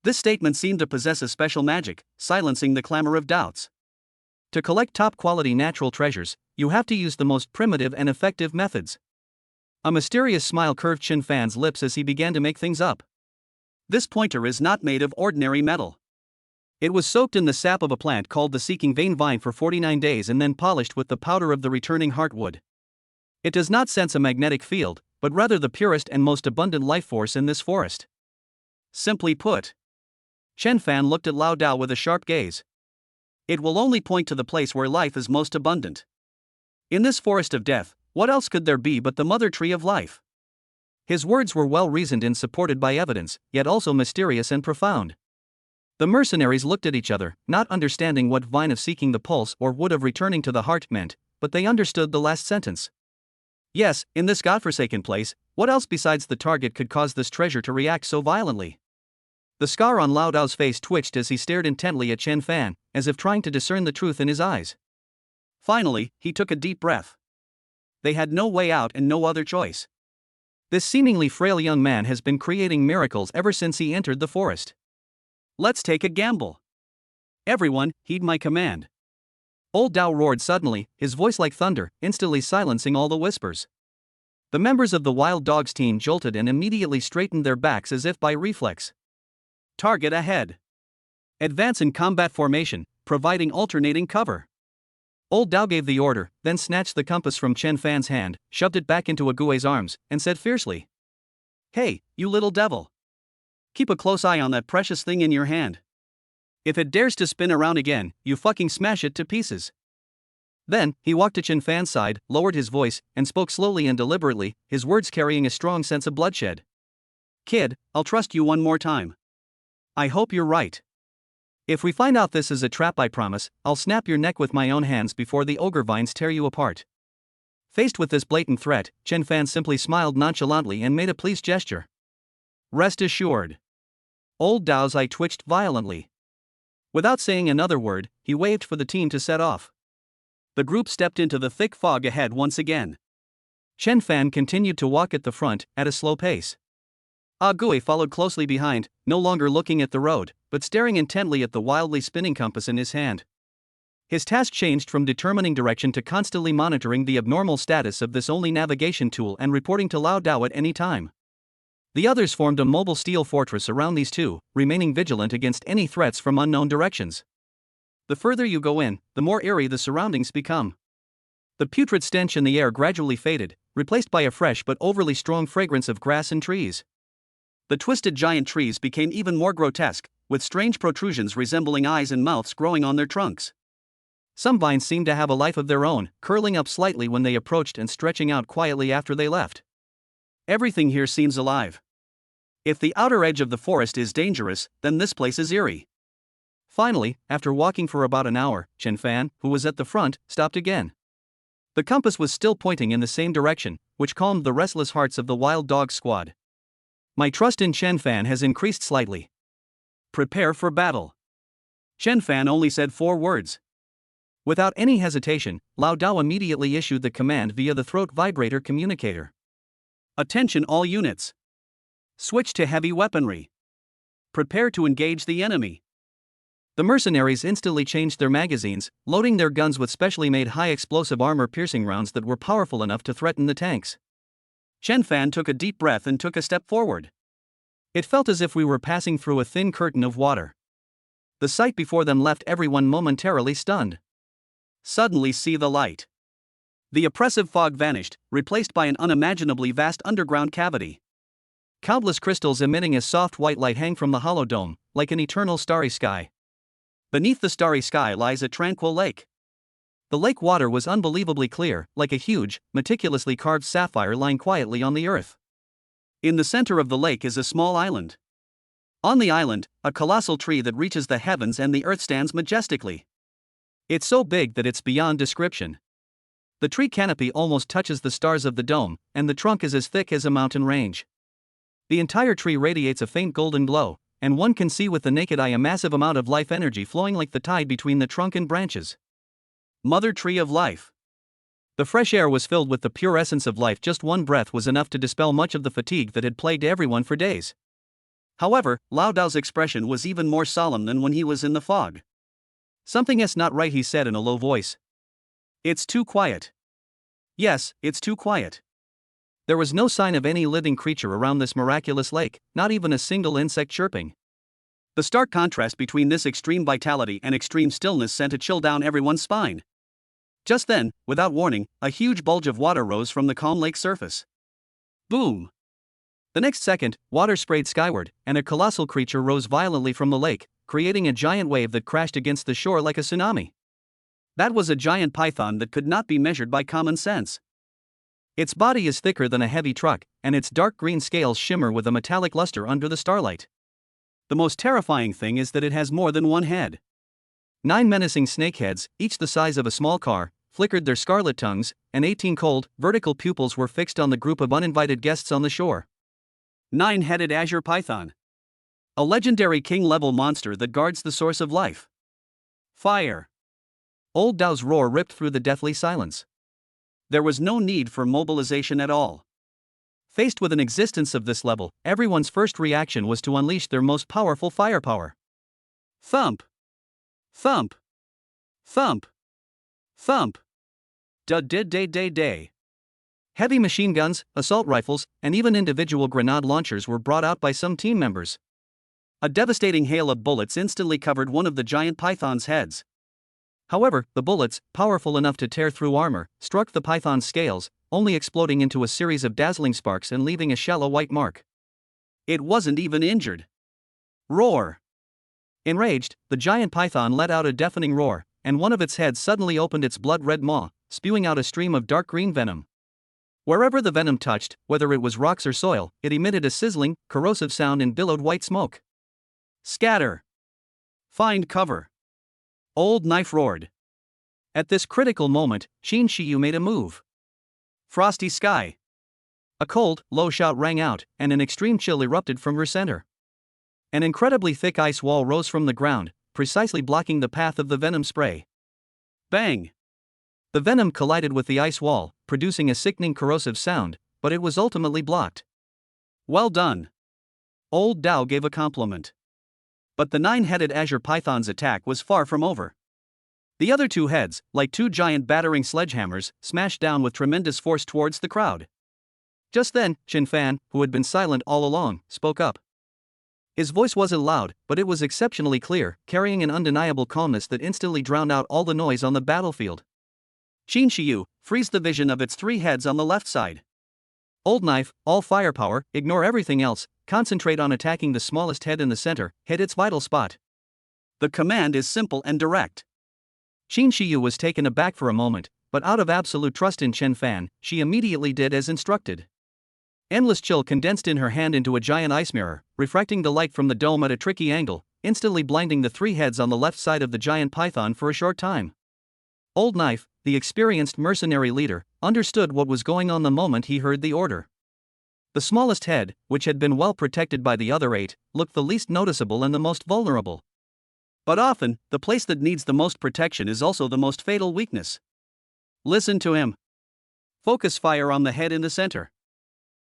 This statement seemed to possess a special magic, silencing the clamor of doubts. To collect top-quality natural treasures, you have to use the most primitive and effective methods. A mysterious smile curved Chen Fan's lips as he began to make things up. This pointer is not made of ordinary metal. It was soaked in the sap of a plant called the seeking vein vine for 49 days and then polished with the powder of the returning heartwood. It does not sense a magnetic field, but rather the purest and most abundant life force in this forest. Simply put. Chen Fan looked at Lao Dao with a sharp gaze. It will only point to the place where life is most abundant. In this forest of death, what else could there be but the mother tree of life? His words were well reasoned and supported by evidence, yet also mysterious and profound. The mercenaries looked at each other, not understanding what vine of seeking the pulse or wood of returning to the heart meant, but they understood the last sentence. Yes, in this godforsaken place, what else besides the target could cause this treasure to react so violently? The scar on Lao Dao's face twitched as he stared intently at Chen Fan, as if trying to discern the truth in his eyes. Finally, he took a deep breath. They had no way out and no other choice. This seemingly frail young man has been creating miracles ever since he entered the forest. Let's take a gamble. Everyone, heed my command. Old Dao roared suddenly, his voice like thunder, instantly silencing all the whispers. The members of the Wild Dogs team jolted and immediately straightened their backs as if by reflex. Target ahead. Advance in combat formation, providing alternating cover. Old Dao gave the order, then snatched the compass from Chen Fan's hand, shoved it back into Ague's arms, and said fiercely. Hey, you little devil. Keep a close eye on that precious thing in your hand. If it dares to spin around again, you fucking smash it to pieces. Then, he walked to Chen Fan's side, lowered his voice, and spoke slowly and deliberately, his words carrying a strong sense of bloodshed. Kid, I'll trust you one more time. I hope you're right. If we find out this is a trap, I promise, I'll snap your neck with my own hands before the ogre vines tear you apart. Faced with this blatant threat, Chen Fan simply smiled nonchalantly and made a pleased gesture. Rest assured. Old Dao's eye twitched violently. Without saying another word, he waved for the team to set off. The group stepped into the thick fog ahead once again. Chen Fan continued to walk at the front, at a slow pace. Ague followed closely behind, no longer looking at the road, but staring intently at the wildly spinning compass in his hand. His task changed from determining direction to constantly monitoring the abnormal status of this only navigation tool and reporting to Lao Dao at any time. The others formed a mobile steel fortress around these two, remaining vigilant against any threats from unknown directions. The further you go in, the more eerie the surroundings become. The putrid stench in the air gradually faded, replaced by a fresh but overly strong fragrance of grass and trees. The twisted giant trees became even more grotesque, with strange protrusions resembling eyes and mouths growing on their trunks. Some vines seemed to have a life of their own, curling up slightly when they approached and stretching out quietly after they left. Everything here seems alive. If the outer edge of the forest is dangerous, then this place is eerie. Finally, after walking for about an hour, Chen Fan, who was at the front, stopped again. The compass was still pointing in the same direction, which calmed the restless hearts of the Wild Dogs squad. My trust in Chen Fan has increased slightly. Prepare for battle. Chen Fan only said 4 words. Without any hesitation, Lao Dao immediately issued the command via the throat vibrator communicator. Attention all units. Switch to heavy weaponry. Prepare to engage the enemy. The mercenaries instantly changed their magazines, loading their guns with specially made high-explosive armor-piercing rounds that were powerful enough to threaten the tanks. Chen Fan took a deep breath and took a step forward. It felt as if we were passing through a thin curtain of water. The sight before them left everyone momentarily stunned. Suddenly see the light. The oppressive fog vanished, replaced by an unimaginably vast underground cavity. Countless crystals emitting a soft white light hang from the hollow dome, like an eternal starry sky. Beneath the starry sky lies a tranquil lake. The lake water was unbelievably clear, like a huge, meticulously carved sapphire lying quietly on the earth. In the center of the lake is a small island. On the island, a colossal tree that reaches the heavens and the earth stands majestically. It's so big that it's beyond description. The tree canopy almost touches the stars of the dome, and the trunk is as thick as a mountain range. The entire tree radiates a faint golden glow, and one can see with the naked eye a massive amount of life energy flowing like the tide between the trunk and branches. Mother Tree of Life. The fresh air was filled with the pure essence of life. Just one breath was enough to dispel much of the fatigue that had plagued everyone for days. However, Lao Dao's expression was even more solemn than when he was in the fog. "Something's not right," he said in a low voice. "It's too quiet." Yes, it's too quiet. There was no sign of any living creature around this miraculous lake, not even a single insect chirping. The stark contrast between this extreme vitality and extreme stillness sent a chill down everyone's spine. Just then, without warning, a huge bulge of water rose from the calm lake surface. Boom! The next second, water sprayed skyward, and a colossal creature rose violently from the lake, creating a giant wave that crashed against the shore like a tsunami. That was a giant python that could not be measured by common sense. Its body is thicker than a heavy truck, and its dark green scales shimmer with a metallic luster under the starlight. The most terrifying thing is that it has more than one head. 9 menacing snakeheads, each the size of a small car, flickered their scarlet tongues, and 18 cold, vertical pupils were fixed on the group of uninvited guests on the shore. 9-headed azure python. A legendary king-level monster that guards the source of life. Fire! Old Dao's roar ripped through the deathly silence. There was no need for mobilization at all. Faced with an existence of this level, everyone's first reaction was to unleash their most powerful firepower. Thump! Thump! Thump! Thump! Da-day-day-day-day. Heavy machine guns, assault rifles, and even individual grenade launchers were brought out by some team members. A devastating hail of bullets instantly covered one of the giant python's heads. However, the bullets, powerful enough to tear through armor, struck the python's scales, only exploding into a series of dazzling sparks and leaving a shallow white mark. It wasn't even injured. Roar! Enraged, the giant python let out a deafening roar, and one of its heads suddenly opened its blood-red maw, spewing out a stream of dark green venom. Wherever the venom touched, whether it was rocks or soil, it emitted a sizzling, corrosive sound and billowed white smoke. Scatter! Find cover! Old Knife roared. At this critical moment, Qin Shiyu made a move. Frosty sky! A cold, low shout rang out, and an extreme chill erupted from her center. An incredibly thick ice wall rose from the ground, precisely blocking the path of the venom spray. Bang! The venom collided with the ice wall, producing a sickening corrosive sound, but it was ultimately blocked. Well done! Old Dao gave a compliment. But the 9-headed azure python's attack was far from over. The other 2 heads, like 2 giant battering sledgehammers, smashed down with tremendous force towards the crowd. Just then, Chen Fan, who had been silent all along, spoke up. His voice wasn't loud, but it was exceptionally clear, carrying an undeniable calmness that instantly drowned out all the noise on the battlefield. Qin Shiyu, freeze the vision of its 3 heads on the left side. Old Knife, all firepower, ignore everything else, concentrate on attacking the smallest head in the center, hit its vital spot. The command is simple and direct. Qin Shiyu was taken aback for a moment, but out of absolute trust in Chen Fan, she immediately did as instructed. Endless chill condensed in her hand into a giant ice mirror, refracting the light from the dome at a tricky angle, instantly blinding the 3 heads on the left side of the giant python for a short time. Old Knife, the experienced mercenary leader, understood what was going on the moment he heard the order. The smallest head, which had been well protected by the other 8, looked the least noticeable and the most vulnerable. But often, the place that needs the most protection is also the most fatal weakness. Listen to him. Focus fire on the head in the center.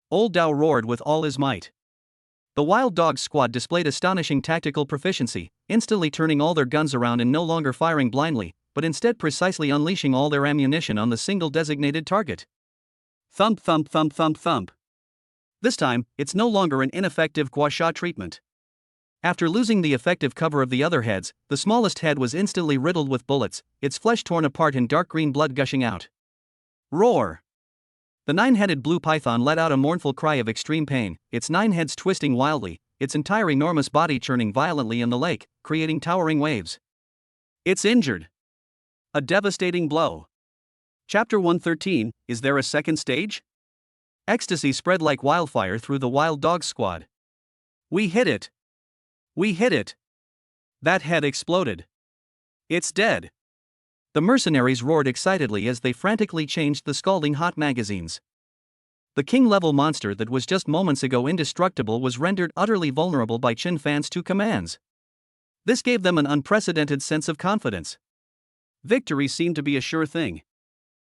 Old Dao roared with all his might. The Wild Dogs squad displayed astonishing tactical proficiency, instantly turning all their guns around and no longer firing blindly, but instead precisely unleashing all their ammunition on the single designated target. Thump thump thump thump thump. This time, it's no longer an ineffective gua sha treatment. After losing the effective cover of the other heads, the smallest head was instantly riddled with bullets, its flesh torn apart and dark green blood gushing out. Roar! The 9-headed blue python let out a mournful cry of extreme pain, its 9 heads twisting wildly, its entire enormous body churning violently in the lake, creating towering waves. It's injured. A devastating blow. Chapter 113, Is there a second stage? Ecstasy spread like wildfire through the Wild Dogs squad. We hit it. We hit it. That head exploded. It's dead. The mercenaries roared excitedly as they frantically changed the scalding hot magazines. The king-level monster that was just moments ago indestructible was rendered utterly vulnerable by Qin Fan's two commands. This gave them an unprecedented sense of confidence. Victory seemed to be a sure thing.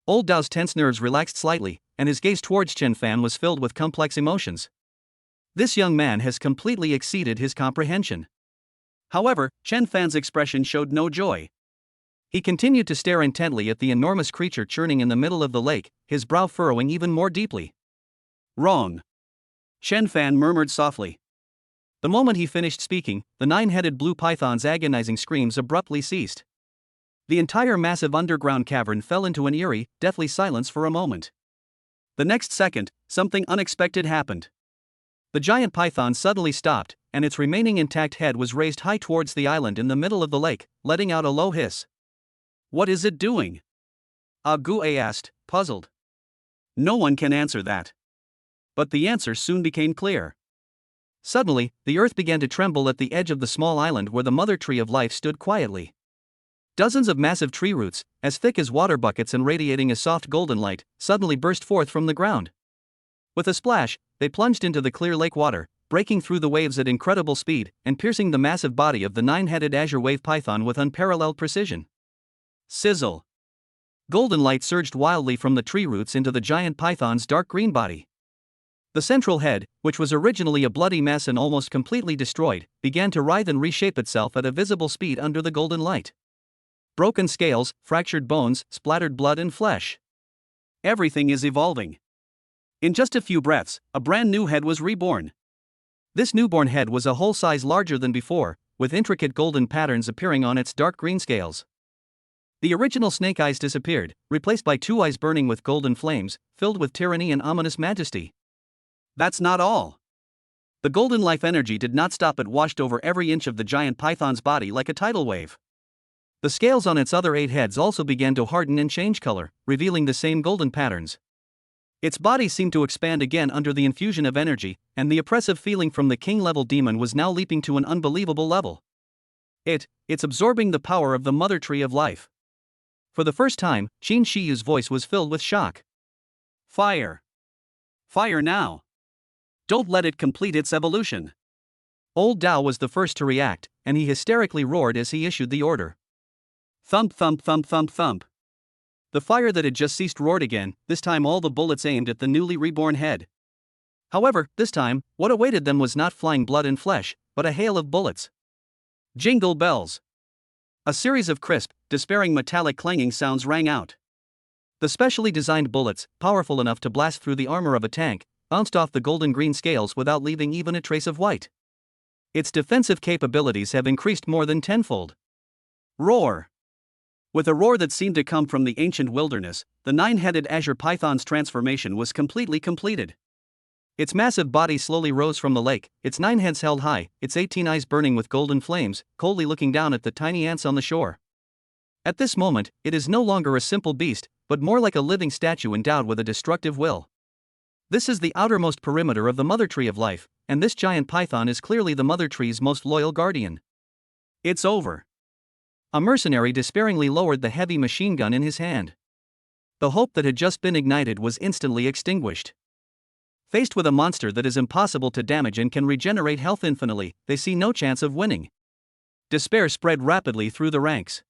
Old Dao's tense nerves relaxed slightly, and his gaze towards Qin Fan was filled with complex emotions. This young man has completely exceeded his comprehension. However, Qin Fan's expression showed no joy. He continued to stare intently at the enormous creature churning in the middle of the lake, his brow furrowing even more deeply. Wrong. Qin Fan murmured softly. The moment he finished speaking, the nine-headed blue python's agonizing screams abruptly ceased. The entire massive underground cavern fell into an eerie, deathly silence for a moment. The next second, something unexpected happened. The giant python suddenly stopped, and its remaining intact head was raised high towards the island in the middle of the lake, letting out a low hiss. What is it doing? Gu asked, puzzled. No one can answer that. But the answer soon became clear. Suddenly, the earth began to tremble at the edge of the small island where the mother tree of life stood quietly. Dozens of massive tree roots, as thick as water buckets and radiating a soft golden light, suddenly burst forth from the ground. With a splash, they plunged into the clear lake water, breaking through the waves at incredible speed and piercing the massive body of the nine-headed azure wave python with unparalleled precision. Sizzle! Golden light surged wildly from the tree roots into the giant python's dark green body. The central head, which was originally a bloody mess and almost completely destroyed, began to writhe and reshape itself at a visible speed under the golden light. Broken scales, fractured bones, splattered blood and flesh. Everything is evolving. In just a few breaths, a brand new head was reborn. This newborn head was a whole size larger than before, with intricate golden patterns appearing on its dark green scales. The original snake eyes disappeared, replaced by two eyes burning with golden flames, filled with tyranny and ominous majesty. That's not all. The golden life energy did not stop. It washed over every inch of the giant python's body like a tidal wave. The scales on its other 8 heads also began to harden and change color, revealing the same golden patterns. Its body seemed to expand again under the infusion of energy, and the oppressive feeling from the king-level demon was now leaping to an unbelievable level. It's absorbing the power of the mother tree of life. For the first time, Qin Shiyu's voice was filled with shock. Fire! Fire now! Don't let it complete its evolution. Old Dao was the first to react, and he hysterically roared as he issued the order. Thump thump thump thump thump. The fire that had just ceased roared again, this time all the bullets aimed at the newly reborn head. However, this time, what awaited them was not flying blood and flesh, but a hail of bullets. Jingle bells! A series of crisp, despairing metallic clanging sounds rang out. The specially designed bullets, powerful enough to blast through the armor of a tank, bounced off the golden-green scales without leaving even a trace of white. Its defensive capabilities have increased more than tenfold. Roar! With a roar that seemed to come from the ancient wilderness, the nine-headed azure python's transformation was completely completed. Its massive body slowly rose from the lake, its 9 heads held high, its 18 eyes burning with golden flames, coldly looking down at the tiny ants on the shore. At this moment, it is no longer a simple beast, but more like a living statue endowed with a destructive will. This is the outermost perimeter of the mother tree of life, and this giant python is clearly the mother tree's most loyal guardian. It's over. A mercenary despairingly lowered the heavy machine gun in his hand. The hope that had just been ignited was instantly extinguished. Faced with a monster that is impossible to damage and can regenerate health infinitely, they see no chance of winning. Despair spread rapidly through the ranks.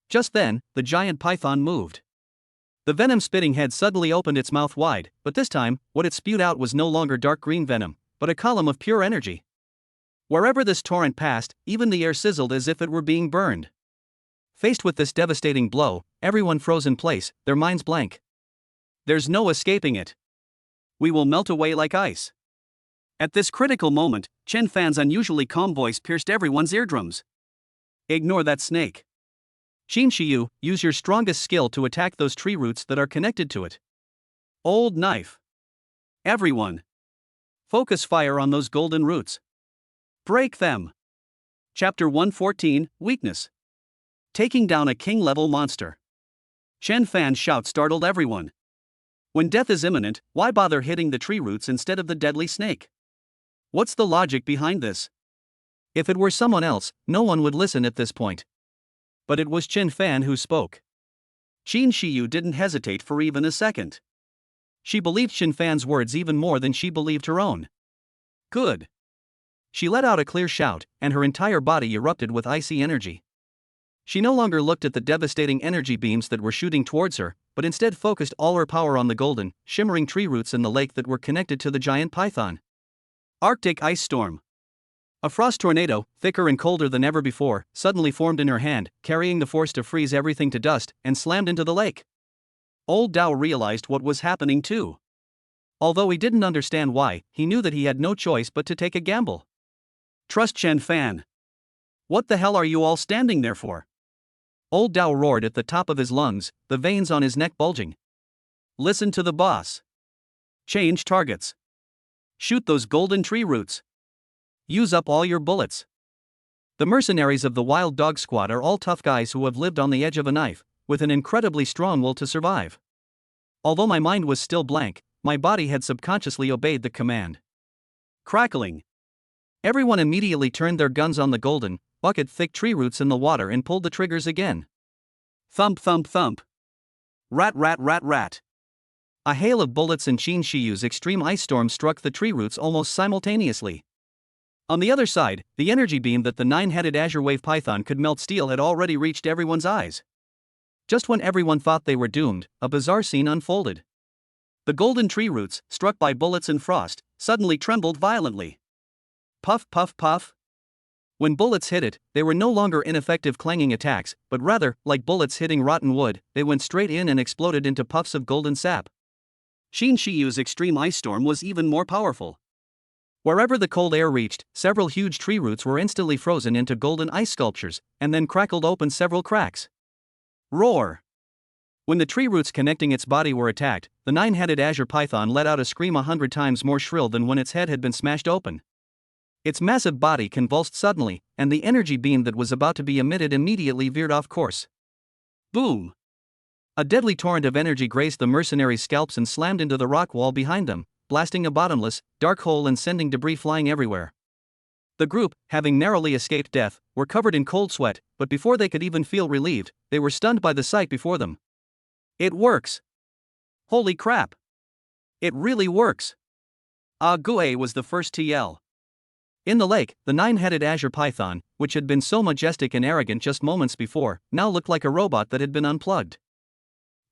Just then, the giant python moved. The venom-spitting head suddenly opened its mouth wide, but this time, what it spewed out was no longer dark green venom, but a column of pure energy. Wherever this torrent passed, even the air sizzled as if it were being burned. Faced with this devastating blow, everyone froze in place, their minds blank. There's no escaping it. We will melt away like ice. At this critical moment, Qin Fan's unusually calm voice pierced everyone's eardrums. Ignore that snake. Qin Shiyu, use your strongest skill to attack those tree roots that are connected to it. Old knife. Everyone. Focus fire on those golden roots. Break them. Chapter 114, Weakness. Taking down a king-level monster. Chen Fan's shout startled everyone. When death is imminent, why bother hitting the tree roots instead of the deadly snake? What's the logic behind this? If it were someone else, no one would listen at this point. But it was Chen Fan who spoke. Qin Shiyu didn't hesitate for even a second. She believed Chen Fan's words even more than she believed her own. Good. She let out a clear shout, and her entire body erupted with icy energy. She no longer looked at the devastating energy beams that were shooting towards her, but instead focused all her power on the golden, shimmering tree roots in the lake that were connected to the giant python. Arctic ice storm. A frost tornado, thicker and colder than ever before, suddenly formed in her hand, carrying the force to freeze everything to dust, and slammed into the lake. Old Dao realized what was happening too. Although he didn't understand why, he knew that he had no choice but to take a gamble. Trust Chen Fan. What the hell are you all standing there for? Old Dao roared at the top of his lungs, the veins on his neck bulging. Listen to the boss. Change targets. Shoot those golden tree roots. Use up all your bullets. The mercenaries of the Wild Dog Squad are all tough guys who have lived on the edge of a knife, with an incredibly strong will to survive. Although my mind was still blank, my body had subconsciously obeyed the command. Crackling. Everyone immediately turned their guns on the golden, bucket-thick tree roots in the water and pulled the triggers again. Thump thump thump. Rat rat rat rat. A hail of bullets and Qin Shiyu's extreme ice storm struck the tree roots almost simultaneously. On the other side, the energy beam that the nine-headed azure wave python could melt steel had already reached everyone's eyes. Just when everyone thought they were doomed, a bizarre scene unfolded. The golden tree roots, struck by bullets and frost, suddenly trembled violently. Puff puff puff. When bullets hit it, they were no longer ineffective clanging attacks, but rather, like bullets hitting rotten wood, they went straight in and exploded into puffs of golden sap. Qin Shiyu's extreme ice storm was even more powerful. Wherever the cold air reached, several huge tree roots were instantly frozen into golden ice sculptures, and then crackled open several cracks. Roar! When the tree roots connecting its body were attacked, the nine-headed azure python let out a scream 100 times more shrill than when its head had been smashed open. Its massive body convulsed suddenly, and the energy beam that was about to be emitted immediately veered off course. Boom! A deadly torrent of energy grazed the mercenaries' scalps and slammed into the rock wall behind them, blasting a bottomless, dark hole and sending debris flying everywhere. The group, having narrowly escaped death, were covered in cold sweat, but before they could even feel relieved, they were stunned by the sight before them. It works! Holy crap! It really works! Ah Gue was the first to yell. In the lake, the nine-headed azure python, which had been so majestic and arrogant just moments before, now looked like a robot that had been unplugged.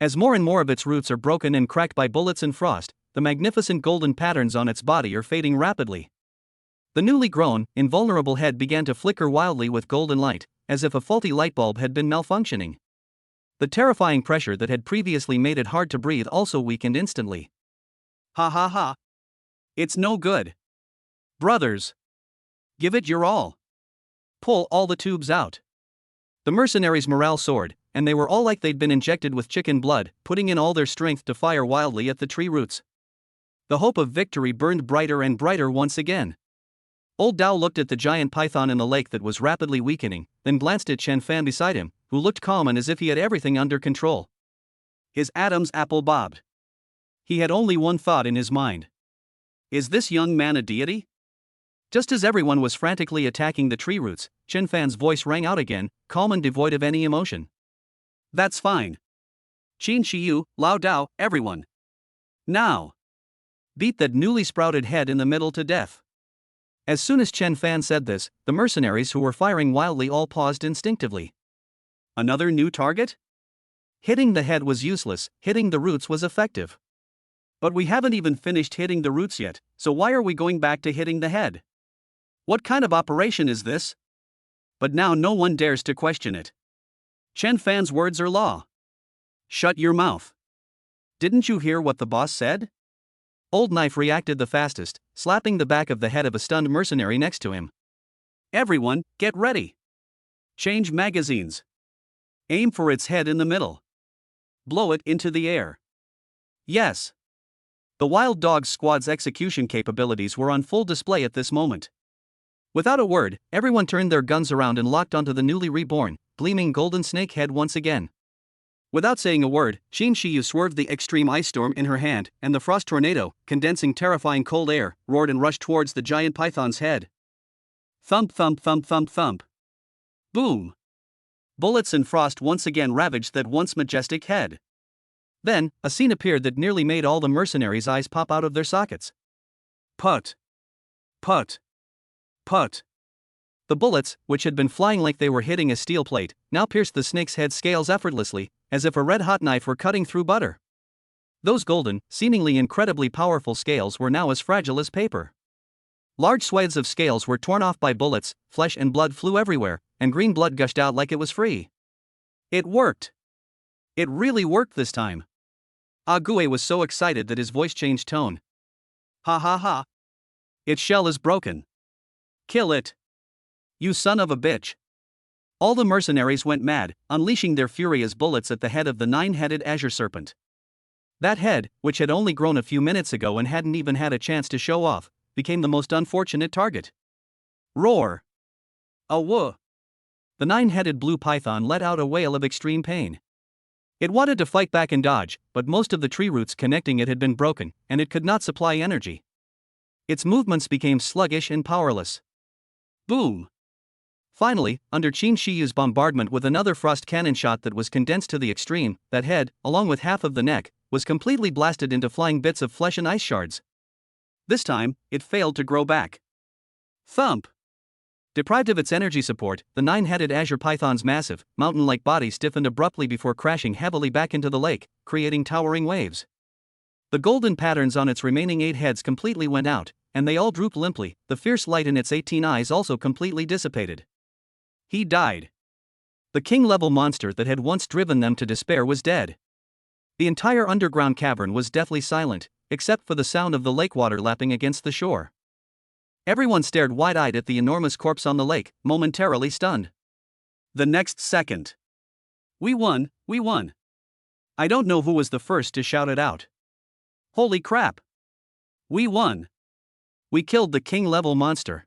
As more and more of its roots are broken and cracked by bullets and frost, the magnificent golden patterns on its body are fading rapidly. The newly grown, invulnerable head began to flicker wildly with golden light, as if a faulty light bulb had been malfunctioning. The terrifying pressure that had previously made it hard to breathe also weakened instantly. Ha ha ha. It's no good. Brothers. Give it your all. Pull all the tubes out. The mercenaries' morale soared, and they were all like they'd been injected with chicken blood, putting in all their strength to fire wildly at the tree roots. The hope of victory burned brighter and brighter once again. Old Dao looked at the giant python in the lake that was rapidly weakening, then glanced at Chen Fan beside him, who looked calm and as if he had everything under control. His Adam's apple bobbed. He had only one thought in his mind. Is this young man a deity? Just as everyone was frantically attacking the tree roots, Chen Fan's voice rang out again, calm and devoid of any emotion. That's fine. Qin Shiyu, Lao Dao, everyone. Now. Beat that newly sprouted head in the middle to death. As soon as Chen Fan said this, the mercenaries who were firing wildly all paused instinctively. Another new target? Hitting the head was useless, hitting the roots was effective. But we haven't even finished hitting the roots yet, so why are we going back to hitting the head? What kind of operation is this? But now no one dares to question it. Chen Fan's words are law. Shut your mouth. Didn't you hear what the boss said? Old Knife reacted the fastest, slapping the back of the head of a stunned mercenary next to him. Everyone, get ready. Change magazines. Aim for its head in the middle. Blow it into the air. Yes. The Wild Dog Squad's execution capabilities were on full display at this moment. Without a word, everyone turned their guns around and locked onto the newly reborn, gleaming golden snake head once again. Without saying a word, Qin Shiyu swerved the extreme ice storm in her hand, and the frost tornado, condensing terrifying cold air, roared and rushed towards the giant python's head. Thump thump thump thump thump. Boom! Bullets and frost once again ravaged that once majestic head. Then, a scene appeared that nearly made all the mercenaries' eyes pop out of their sockets. Put! Put! Put! The bullets, which had been flying like they were hitting a steel plate, now pierced the snake's head scales effortlessly, as if a red-hot knife were cutting through butter. Those golden, seemingly incredibly powerful scales were now as fragile as paper. Large swathes of scales were torn off by bullets, flesh and blood flew everywhere, and green blood gushed out like it was free. It worked! It really worked this time. Ague was so excited that his voice changed tone. Ha ha ha! Its shell is broken. Kill it! You son of a bitch! All the mercenaries went mad, unleashing their fury as bullets at the head of the nine-headed azure serpent. That head, which had only grown a few minutes ago and hadn't even had a chance to show off, became the most unfortunate target. Roar! A whoa! The nine-headed blue python let out a wail of extreme pain. It wanted to fight back and dodge, but most of the tree roots connecting it had been broken, and it could not supply energy. Its movements became sluggish and powerless. Boom! Finally, under Qin Shiyu's bombardment with another frost cannon shot that was condensed to the extreme, that head, along with half of the neck, was completely blasted into flying bits of flesh and ice shards. This time, it failed to grow back. Thump! Deprived of its energy support, the nine-headed azure python's massive, mountain-like body stiffened abruptly before crashing heavily back into the lake, creating towering waves. The golden patterns on its remaining 8 heads completely went out, and they all drooped limply. The fierce light in its 18 eyes also completely dissipated. He died. The king-level monster that had once driven them to despair was dead. The entire underground cavern was deathly silent, except for the sound of the lake water lapping against the shore. Everyone stared wide-eyed at the enormous corpse on the lake, momentarily stunned. The next second. We won, we won. I don't know who was the first to shout it out. Holy crap! We won. We killed the king-level monster.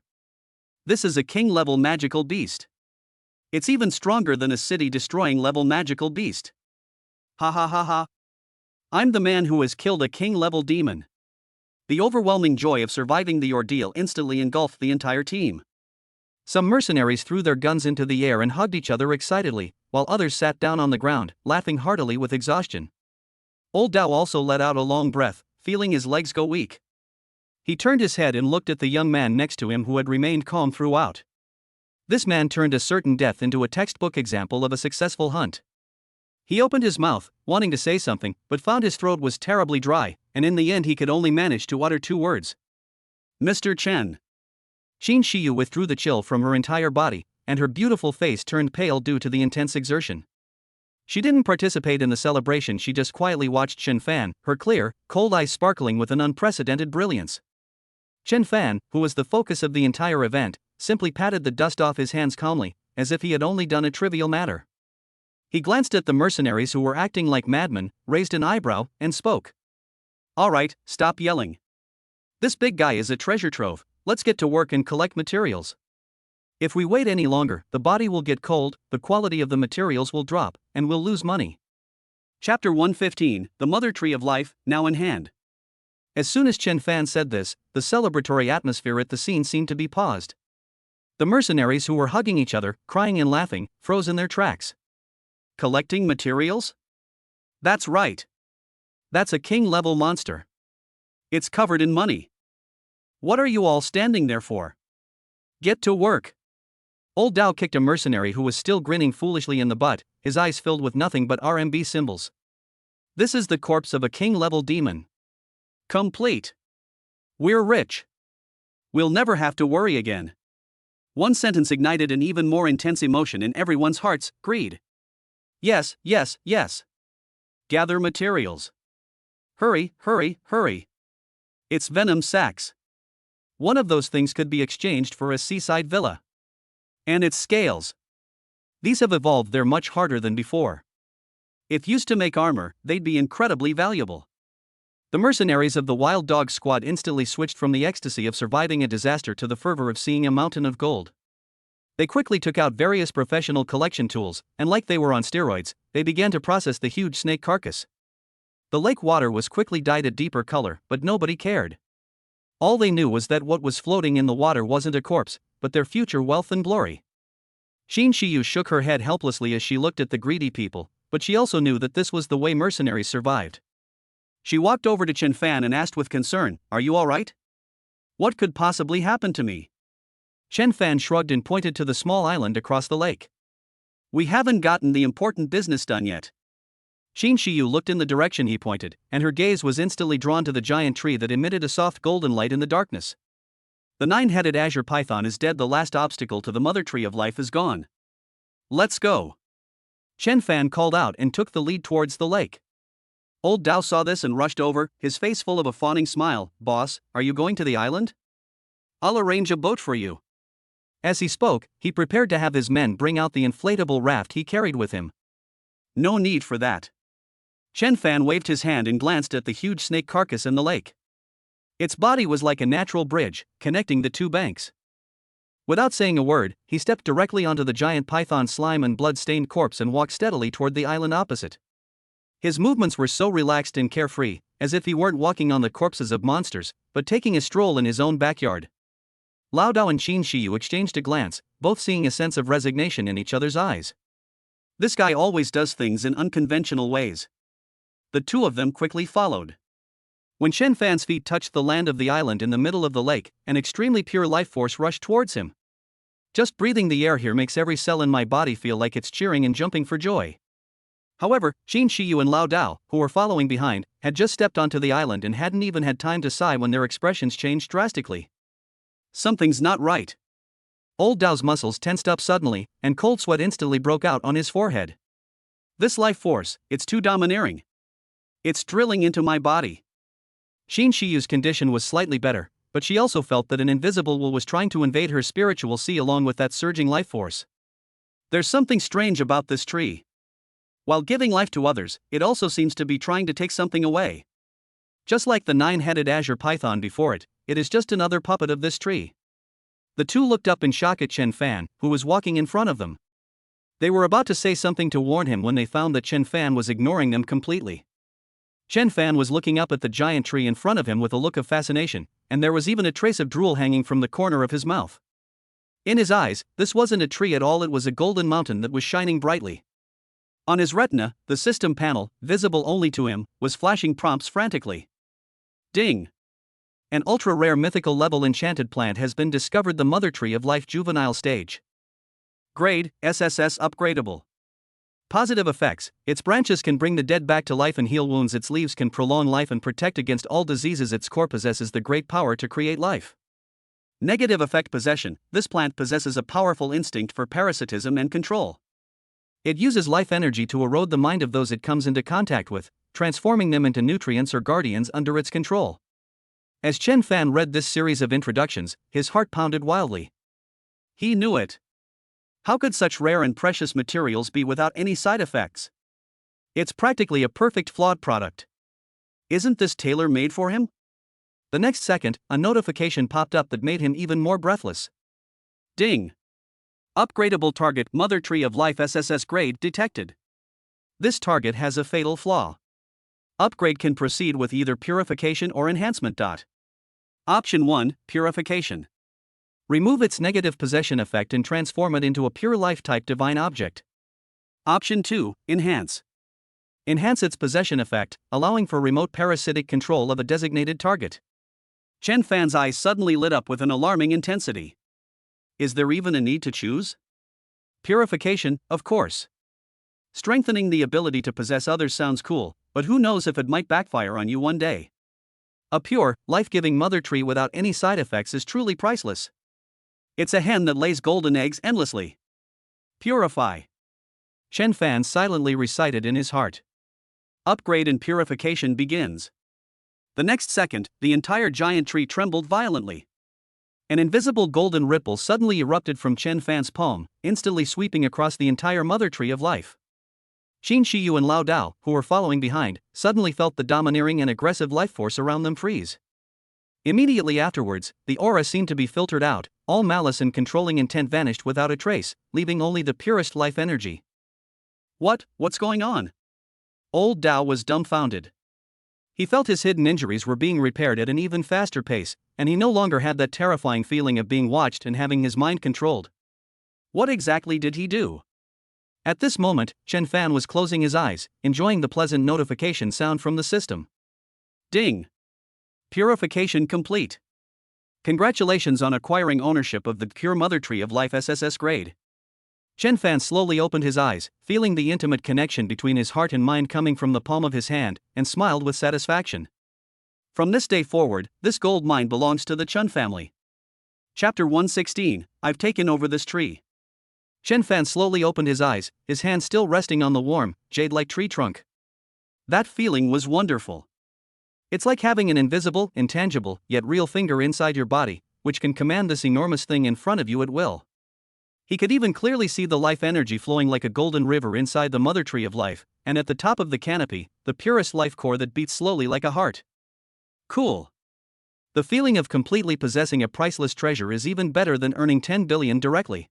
This is a king-level magical beast. It's even stronger than a city-destroying level magical beast. Ha ha ha ha. I'm the man who has killed a king-level demon. The overwhelming joy of surviving the ordeal instantly engulfed the entire team. Some mercenaries threw their guns into the air and hugged each other excitedly, while others sat down on the ground, laughing heartily with exhaustion. Old Dao also let out a long breath, feeling his legs go weak. He turned his head and looked at the young man next to him who had remained calm throughout. This man turned a certain death into a textbook example of a successful hunt. He opened his mouth, wanting to say something, but found his throat was terribly dry, and in the end he could only manage to utter 2 words. Mr. Chen. Qin Shiyu withdrew the chill from her entire body, and her beautiful face turned pale due to the intense exertion. She didn't participate in the celebration, she just quietly watched Chen Fan, her clear, cold eyes sparkling with an unprecedented brilliance. Chen Fan, who was the focus of the entire event, simply patted the dust off his hands calmly, as if he had only done a trivial matter. He glanced at the mercenaries who were acting like madmen, raised an eyebrow, and spoke. All right, stop yelling. This big guy is a treasure trove, let's get to work and collect materials. If we wait any longer, the body will get cold, the quality of the materials will drop, and we'll lose money. Chapter 115, The Mother Tree of Life, now in hand. As soon as Chen Fan said this, the celebratory atmosphere at the scene seemed to be paused. The mercenaries who were hugging each other, crying and laughing, froze in their tracks. Collecting materials? That's right. That's a king-level monster. It's covered in money. What are you all standing there for? Get to work. Old Dao kicked a mercenary who was still grinning foolishly in the butt, his eyes filled with nothing but RMB symbols. This is the corpse of a king-level demon. Complete. We're rich. We'll never have to worry again. One sentence ignited an even more intense emotion in everyone's hearts, greed. Yes, yes, yes. Gather materials. Hurry, hurry, hurry. It's venom sacs. One of those things could be exchanged for a seaside villa. And its scales. These have evolved, they're much harder than before. If used to make armor, they'd be incredibly valuable. The mercenaries of the Wild Dog Squad instantly switched from the ecstasy of surviving a disaster to the fervor of seeing a mountain of gold. They quickly took out various professional collection tools, and like they were on steroids, they began to process the huge snake carcass. The lake water was quickly dyed a deeper color, but nobody cared. All they knew was that what was floating in the water wasn't a corpse, but their future wealth and glory. Xin Shiyu shook her head helplessly as she looked at the greedy people, but she also knew that this was the way mercenaries survived. She walked over to Chen Fan and asked with concern, "Are you all right? What could possibly happen to me?" Chen Fan shrugged and pointed to the small island across the lake. "We haven't gotten the important business done yet." Xin Shiyu looked in the direction he pointed, and her gaze was instantly drawn to the giant tree that emitted a soft golden light in the darkness. "The nine-headed azure python is dead. The last obstacle to the mother tree of life is gone. Let's go." Chen Fan called out and took the lead towards the lake. Old Dao saw this and rushed over, his face full of a fawning smile. "Boss, are you going to the island? I'll arrange a boat for you." As he spoke, he prepared to have his men bring out the inflatable raft he carried with him. "No need for that." Chen Fan waved his hand and glanced at the huge snake carcass in the lake. Its body was like a natural bridge, connecting the two banks. Without saying a word, he stepped directly onto the giant python's slime and blood-stained corpse and walked steadily toward the island opposite. His movements were so relaxed and carefree, as if he weren't walking on the corpses of monsters, but taking a stroll in his own backyard. Lao Dao and Xin Shiyu exchanged a glance, both seeing a sense of resignation in each other's eyes. This guy always does things in unconventional ways. The two of them quickly followed. When Chen Fan's feet touched the land of the island in the middle of the lake, an extremely pure life force rushed towards him. "Just breathing the air here makes every cell in my body feel like it's cheering and jumping for joy." However, Xin Shiyu and Lao Dao, who were following behind, had just stepped onto the island and hadn't even had time to sigh when their expressions changed drastically. Something's not right. Old Dao's muscles tensed up suddenly, and cold sweat instantly broke out on his forehead. "This life force, it's too domineering. It's drilling into my body." Xin Shiyu's condition was slightly better, but she also felt that an invisible will was trying to invade her spiritual sea along with that surging life force. "There's something strange about this tree. While giving life to others, it also seems to be trying to take something away. Just like the nine-headed azure python before it, it is just another puppet of this tree." The two looked up in shock at Chen Fan, who was walking in front of them. They were about to say something to warn him when they found that Chen Fan was ignoring them completely. Chen Fan was looking up at the giant tree in front of him with a look of fascination, and there was even a trace of drool hanging from the corner of his mouth. In his eyes, this wasn't a tree at all, it was a golden mountain that was shining brightly. On his retina, the system panel, visible only to him, was flashing prompts frantically. Ding! An ultra-rare mythical level enchanted plant has been discovered, the mother tree of life juvenile stage. Grade, SSS upgradable. Positive effects: its branches can bring the dead back to life and heal wounds, its leaves can prolong life and protect against all diseases, its core possesses the great power to create life. Negative effect: possession: this plant possesses a powerful instinct for parasitism and control. It uses life energy to erode the mind of those it comes into contact with, transforming them into nutrients or guardians under its control. As Chen Fan read this series of introductions, his heart pounded wildly. He knew it. How could such rare and precious materials be without any side effects? It's practically a perfect flawed product. Isn't this tailor-made for him? The next second, a notification popped up that made him even more breathless. Ding! Upgradable target, Mother Tree of Life SSS grade detected. This target has a fatal flaw. Upgrade can proceed with either purification or enhancement. Option 1, Purification. Remove its negative possession effect and transform it into a pure life-type divine object. Option 2, Enhance. Enhance its possession effect, allowing for remote parasitic control of a designated target. Chen Fan's eyes suddenly lit up with an alarming intensity. Is there even a need to choose? Purification, of course. Strengthening the ability to possess others sounds cool, but who knows if it might backfire on you one day. A pure, life-giving mother tree without any side effects is truly priceless. It's a hen that lays golden eggs endlessly. Purify. Chen Fan silently recited in his heart. Upgrade and purification begins. The next second, the entire giant tree trembled violently. An invisible golden ripple suddenly erupted from Chen Fan's palm, instantly sweeping across the entire mother tree of life. Xin Shiyu and Lao Dao, who were following behind, suddenly felt the domineering and aggressive life force around them freeze. Immediately afterwards, the aura seemed to be filtered out, all malice and controlling intent vanished without a trace, leaving only the purest life energy. What's going on? Old Dao was dumbfounded. He felt his hidden injuries were being repaired at an even faster pace, and he no longer had that terrifying feeling of being watched and having his mind controlled. What exactly did he do? At this moment, Chen Fan was closing his eyes, enjoying the pleasant notification sound from the system. Ding! Purification complete. Congratulations on acquiring ownership of the Pure Mother Tree of Life SSS grade. Chen Fan slowly opened his eyes, feeling the intimate connection between his heart and mind coming from the palm of his hand, and smiled with satisfaction. From this day forward, this gold mine belongs to the Chen family. Chapter 116, I've taken over this tree. Chen Fan slowly opened his eyes, his hand still resting on the warm, jade-like tree trunk. That feeling was wonderful. It's like having an invisible, intangible, yet real finger inside your body, which can command this enormous thing in front of you at will. He could even clearly see the life energy flowing like a golden river inside the mother tree of life, and at the top of the canopy, the purest life core that beats slowly like a heart. Cool. The feeling of completely possessing a priceless treasure is even better than earning 10 billion directly.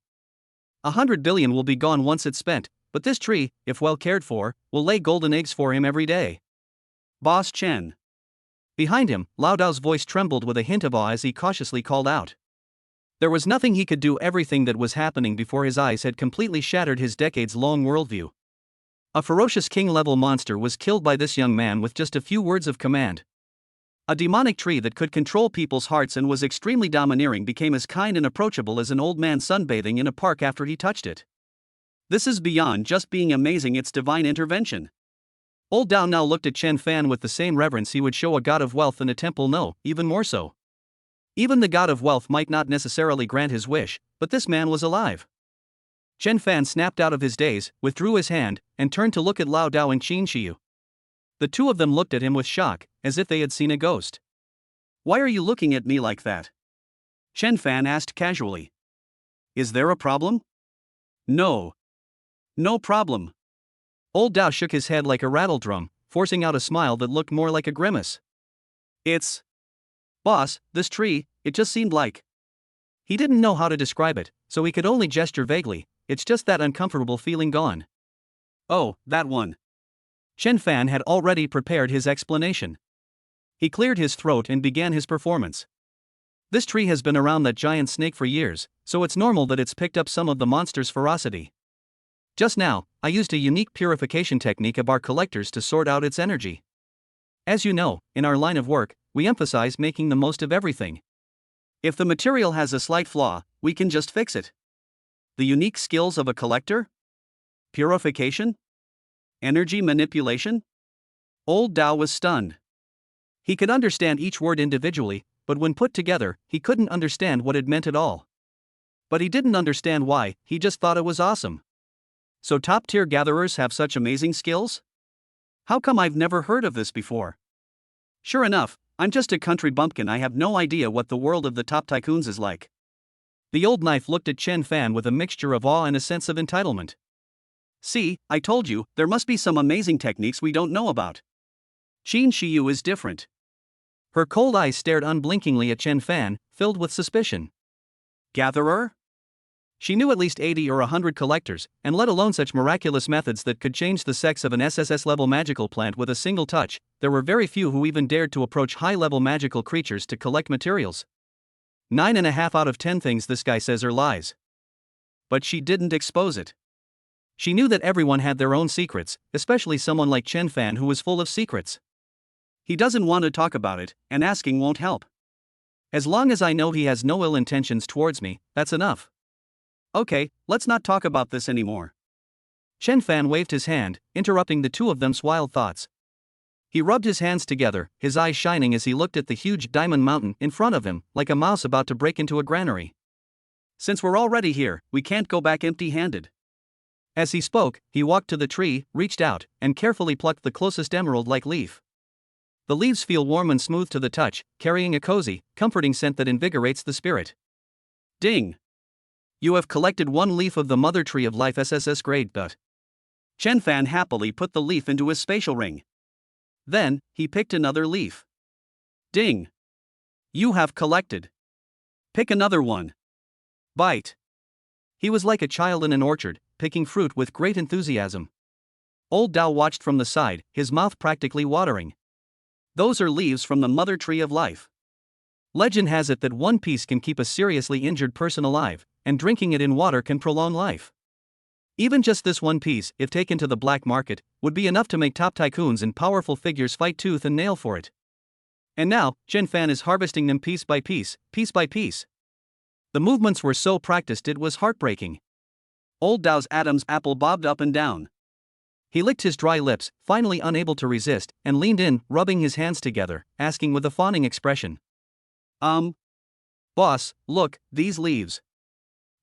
100 billion will be gone once it's spent, but this tree, if well cared for, will lay golden eggs for him every day. Boss Chen. Behind him, Lao Dao's voice trembled with a hint of awe as he cautiously called out. There was nothing he could do. Everything that was happening before his eyes had completely shattered his decades-long worldview. A ferocious king-level monster was killed by this young man with just a few words of command. A demonic tree that could control people's hearts and was extremely domineering became as kind and approachable as an old man sunbathing in a park after he touched it. This is beyond just being amazing, it's divine intervention. Old Dao now looked at Chen Fan with the same reverence he would show a god of wealth in a temple, no, even more so. Even the god of wealth might not necessarily grant his wish, but this man was alive. Chen Fan snapped out of his daze, withdrew his hand, and turned to look at Lao Dao and Qin Shiyu. The two of them looked at him with shock, as if they had seen a ghost. Why are you looking at me like that? Chen Fan asked casually. Is there a problem? No. No problem. Old Dao shook his head like a rattledrum, forcing out a smile that looked more like a grimace. It's... Boss, this tree, it just seemed like... He didn't know how to describe it, so he could only gesture vaguely. It's just that uncomfortable feeling gone. Oh, that one. Chen Fan had already prepared his explanation. He cleared his throat and began his performance. This tree has been around that giant snake for years, so it's normal that it's picked up some of the monster's ferocity. Just now, I used a unique purification technique of our collectors to sort out its energy. As you know, in our line of work, we emphasize making the most of everything. If the material has a slight flaw, we can just fix it. The unique skills of a collector? Purification? Energy manipulation? Old Dao was stunned. He could understand each word individually, but when put together, he couldn't understand what it meant at all. But he didn't understand why, he just thought it was awesome. So top-tier gatherers have such amazing skills? How come I've never heard of this before? Sure enough, I'm just a country bumpkin. I have no idea what the world of the top tycoons is like. The old knife looked at Chen Fan with a mixture of awe and a sense of entitlement. See, I told you, there must be some amazing techniques we don't know about. Qin Shiyu is different. Her cold eyes stared unblinkingly at Chen Fan, filled with suspicion. Gatherer? She knew at least 80 or 100 collectors, and let alone such miraculous methods that could change the sex of an SSS-level magical plant with a single touch. There were very few who even dared to approach high-level magical creatures to collect materials. 9.5 out of 10 things this guy says are lies. But she didn't expose it. She knew that everyone had their own secrets, especially someone like Chen Fan who was full of secrets. He doesn't want to talk about it, and asking won't help. As long as I know he has no ill intentions towards me, that's enough. Okay, let's not talk about this anymore. Chen Fan waved his hand, interrupting the two of them's wild thoughts. He rubbed his hands together, his eyes shining as he looked at the huge diamond mountain in front of him, like a mouse about to break into a granary. Since we're already here, we can't go back empty-handed. As he spoke, he walked to the tree, reached out, and carefully plucked the closest emerald-like leaf. The leaves feel warm and smooth to the touch, carrying a cozy, comforting scent that invigorates the spirit. Ding! You have collected one leaf of the Mother Tree of Life SSS grade. Chen Fan happily put the leaf into his spatial ring. Then, he picked another leaf. Ding! You have collected. Pick another one. Bite. He was like a child in an orchard, picking fruit with great enthusiasm. Old Dao watched from the side, his mouth practically watering. Those are leaves from the mother tree of life. Legend has it that one piece can keep a seriously injured person alive, and drinking it in water can prolong life. Even just this one piece, if taken to the black market, would be enough to make top tycoons and powerful figures fight tooth and nail for it. And now, Chen Fan is harvesting them piece by piece, piece by piece. The movements were so practiced it was heartbreaking. Old Dao's Adam's apple bobbed up and down. He licked his dry lips, finally unable to resist, and leaned in, rubbing his hands together, asking with a fawning expression. Boss, look, these leaves.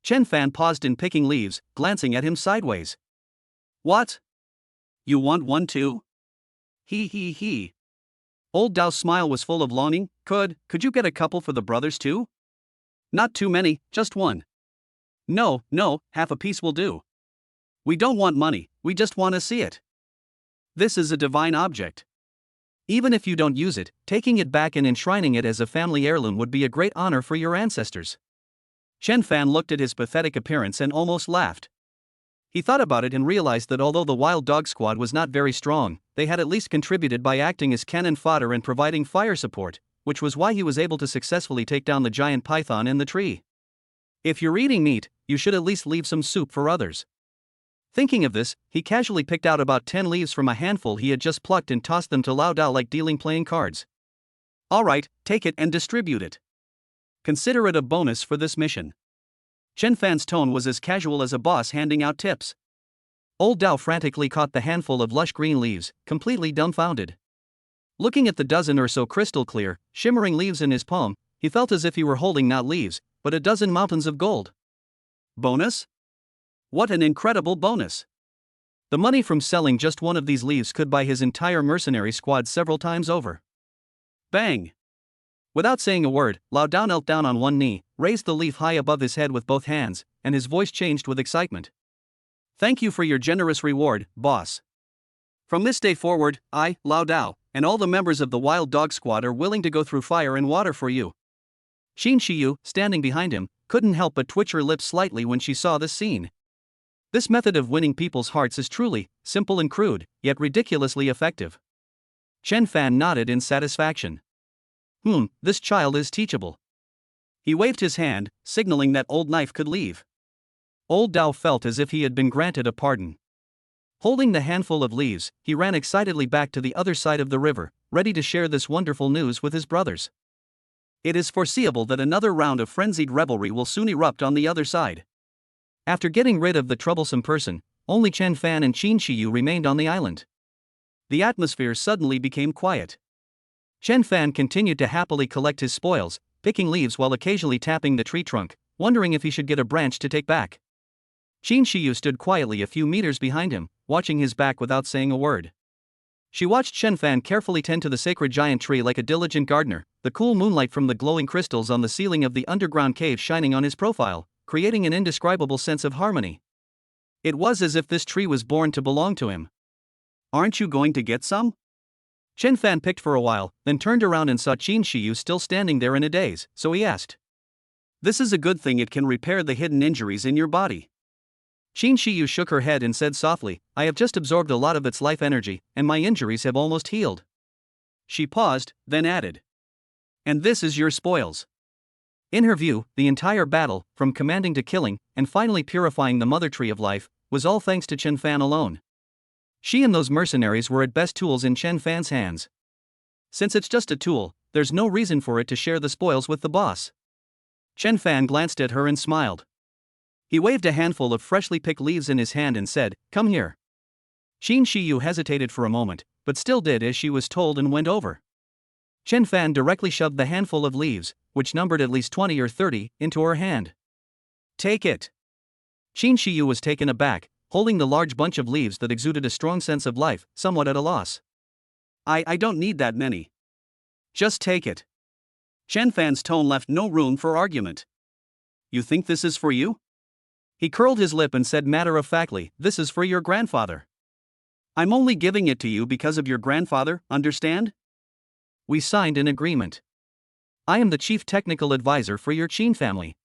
Chen Fan paused in picking leaves, glancing at him sideways. What? You want one too? He. Old Dao's smile was full of longing. Could you get a couple for the brothers too? Not too many, just one. No, half a piece will do. We don't want money, we just want to see it. This is a divine object. Even if you don't use it, taking it back and enshrining it as a family heirloom would be a great honor for your ancestors. Chen Fan looked at his pathetic appearance and almost laughed. He thought about it and realized that although the wild dog squad was not very strong, they had at least contributed by acting as cannon fodder and providing fire support, which was why he was able to successfully take down the giant python in the tree. If you're eating meat, you should at least leave some soup for others. Thinking of this, he casually picked out about 10 leaves from a handful he had just plucked and tossed them to Lao Dao like dealing playing cards. Alright, take it and distribute it. Consider it a bonus for this mission. Chen Fan's tone was as casual as a boss handing out tips. Old Dao frantically caught the handful of lush green leaves, completely dumbfounded. Looking at the dozen or so crystal clear, shimmering leaves in his palm, he felt as if he were holding not leaves, but a dozen mountains of gold. Bonus? What an incredible bonus! The money from selling just one of these leaves could buy his entire mercenary squad several times over. Bang! Without saying a word, Lao Dao knelt down on one knee, raised the leaf high above his head with both hands, and his voice changed with excitement. Thank you for your generous reward, boss. From this day forward, I, Lao Dao, and all the members of the Wild Dog Squad are willing to go through fire and water for you. Xin Shiyu, standing behind him, couldn't help but twitch her lips slightly when she saw this scene. This method of winning people's hearts is truly simple and crude, yet ridiculously effective. Chen Fan nodded in satisfaction. This child is teachable. He waved his hand, signaling that Old Knife could leave. Old Dao felt as if he had been granted a pardon. Holding the handful of leaves, he ran excitedly back to the other side of the river, ready to share this wonderful news with his brothers. It is foreseeable that another round of frenzied revelry will soon erupt on the other side. After getting rid of the troublesome person, only Chen Fan and Qin Shiyu remained on the island. The atmosphere suddenly became quiet. Chen Fan continued to happily collect his spoils, picking leaves while occasionally tapping the tree trunk, wondering if he should get a branch to take back. Qin Shiyu stood quietly a few meters behind him, watching his back without saying a word. She watched Chen Fan carefully tend to the sacred giant tree like a diligent gardener, the cool moonlight from the glowing crystals on the ceiling of the underground cave shining on his profile, creating an indescribable sense of harmony. It was as if this tree was born to belong to him. Aren't you going to get some? Chen Fan picked for a while, then turned around and saw Qin Shiyu still standing there in a daze, so he asked. This is a good thing, it can repair the hidden injuries in your body. Qin Shiyu shook her head and said softly, I have just absorbed a lot of its life energy, and my injuries have almost healed. She paused, then added. And this is your spoils. In her view, the entire battle, from commanding to killing, and finally purifying the mother tree of life, was all thanks to Chen Fan alone. She and those mercenaries were at best tools in Chen Fan's hands. Since it's just a tool, there's no reason for it to share the spoils with the boss. Chen Fan glanced at her and smiled. He waved a handful of freshly picked leaves in his hand and said, Come here. Qin Shiyu hesitated for a moment, but still did as she was told and went over. Chen Fan directly shoved the handful of leaves, which numbered at least 20 or 30, into her hand. Take it. Qin Shiyu was taken aback, holding the large bunch of leaves that exuded a strong sense of life, somewhat at a loss. I don't need that many. Just take it. Chen Fan's tone left no room for argument. You think this is for you? He curled his lip and said matter-of-factly, This is for your grandfather. I'm only giving it to you because of your grandfather, understand? We signed an agreement. I am the chief technical advisor for your Qin family.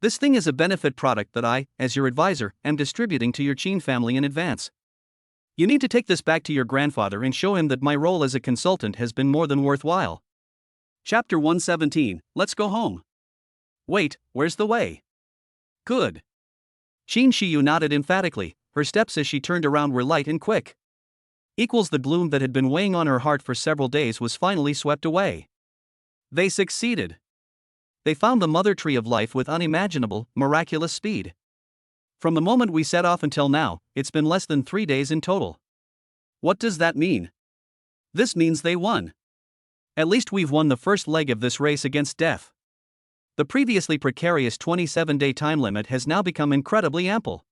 This thing is a benefit product that I, as your advisor, am distributing to your Qin family in advance. You need to take this back to your grandfather and show him that my role as a consultant has been more than worthwhile. Chapter 117, Let's Go Home. Wait, where's the way? Good. Qin Shiyu nodded emphatically, her steps as she turned around were light and quick. Equals the gloom that had been weighing on her heart for several days was finally swept away. They succeeded. They found the mother tree of life with unimaginable, miraculous speed. From the moment we set off until now, it's been less than 3 days in total. What does that mean? This means they won. At least we've won the first leg of this race against death. The previously precarious 27-day time limit has now become incredibly ample.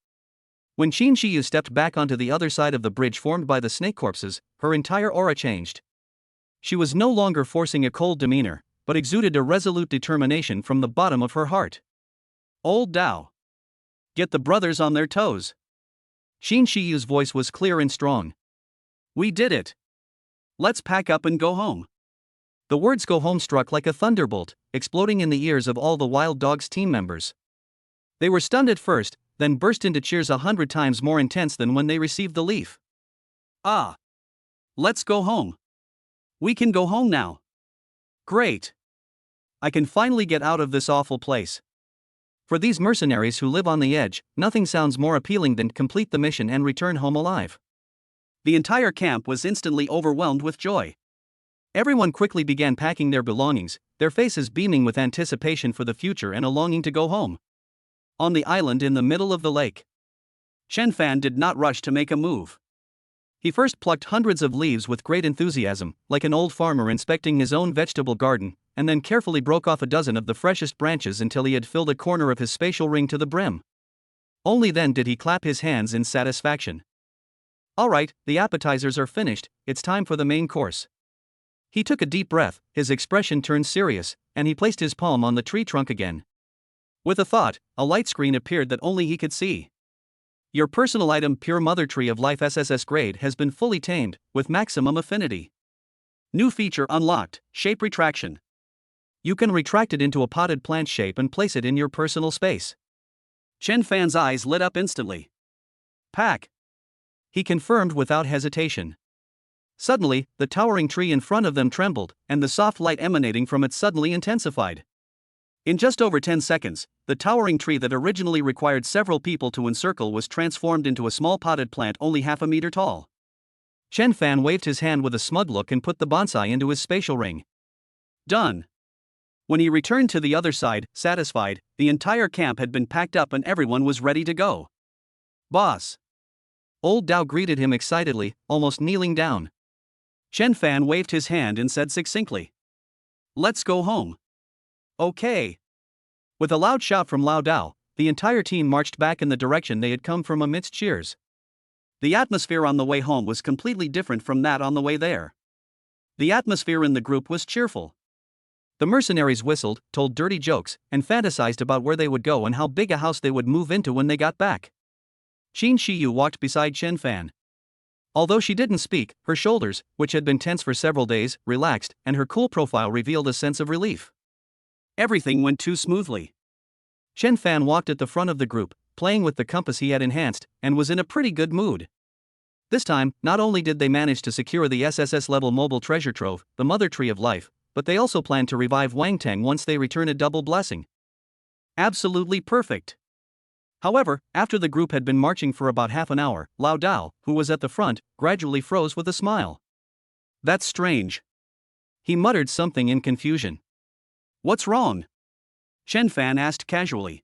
When Qin Shiyu stepped back onto the other side of the bridge formed by the snake corpses, her entire aura changed. She was no longer forcing a cold demeanor, but exuded a resolute determination from the bottom of her heart. Old Dao. Get the brothers on their toes. Qin Shiyu's voice was clear and strong. We did it. Let's pack up and go home. The words go home struck like a thunderbolt, exploding in the ears of all the Wild Dogs team members. They were stunned at first, then burst into cheers 100 times more intense than when they received the leaf. Ah! Let's go home. We can go home now. Great. I can finally get out of this awful place. For these mercenaries who live on the edge, nothing sounds more appealing than complete the mission and return home alive. The entire camp was instantly overwhelmed with joy. Everyone quickly began packing their belongings, their faces beaming with anticipation for the future and a longing to go home. On the island in the middle of the lake, Chen Fan did not rush to make a move. He first plucked hundreds of leaves with great enthusiasm, like an old farmer inspecting his own vegetable garden, and then carefully broke off a dozen of the freshest branches until he had filled a corner of his spatial ring to the brim. Only then did he clap his hands in satisfaction. All right, the appetizers are finished, it's time for the main course. He took a deep breath, his expression turned serious, and he placed his palm on the tree trunk again. With a thought, a light screen appeared that only he could see. Your personal item Pure Mother Tree of Life SSS grade has been fully tamed, with maximum affinity. New feature unlocked, Shape Retraction. You can retract it into a potted plant shape and place it in your personal space. Chen Fan's eyes lit up instantly. Pack. He confirmed without hesitation. Suddenly, the towering tree in front of them trembled, and the soft light emanating from it suddenly intensified. In just over 10 seconds, the towering tree that originally required several people to encircle was transformed into a small potted plant only half a meter tall. Chen Fan waved his hand with a smug look and put the bonsai into his spatial ring. Done. When he returned to the other side, satisfied, the entire camp had been packed up and everyone was ready to go. Boss. Old Dao greeted him excitedly, almost kneeling down. Chen Fan waved his hand and said succinctly, Let's go home. Okay. With a loud shout from Lao Dao, the entire team marched back in the direction they had come from amidst cheers. The atmosphere on the way home was completely different from that on the way there. The atmosphere in the group was cheerful. The mercenaries whistled, told dirty jokes, and fantasized about where they would go and how big a house they would move into when they got back. Qin Shiyu walked beside Chen Fan. Although she didn't speak, her shoulders, which had been tense for several days, relaxed, and her cool profile revealed a sense of relief. Everything went too smoothly. Chen Fan walked at the front of the group, playing with the compass he had enhanced, and was in a pretty good mood. This time, not only did they manage to secure the SSS-level mobile treasure trove, the Mother Tree of Life, but they also planned to revive Wang Teng once they return a double blessing. Absolutely perfect. However, after the group had been marching for about half an hour, Lao Dao, who was at the front, gradually froze with a smile. That's strange. He muttered something in confusion. What's wrong? Chen Fan asked casually.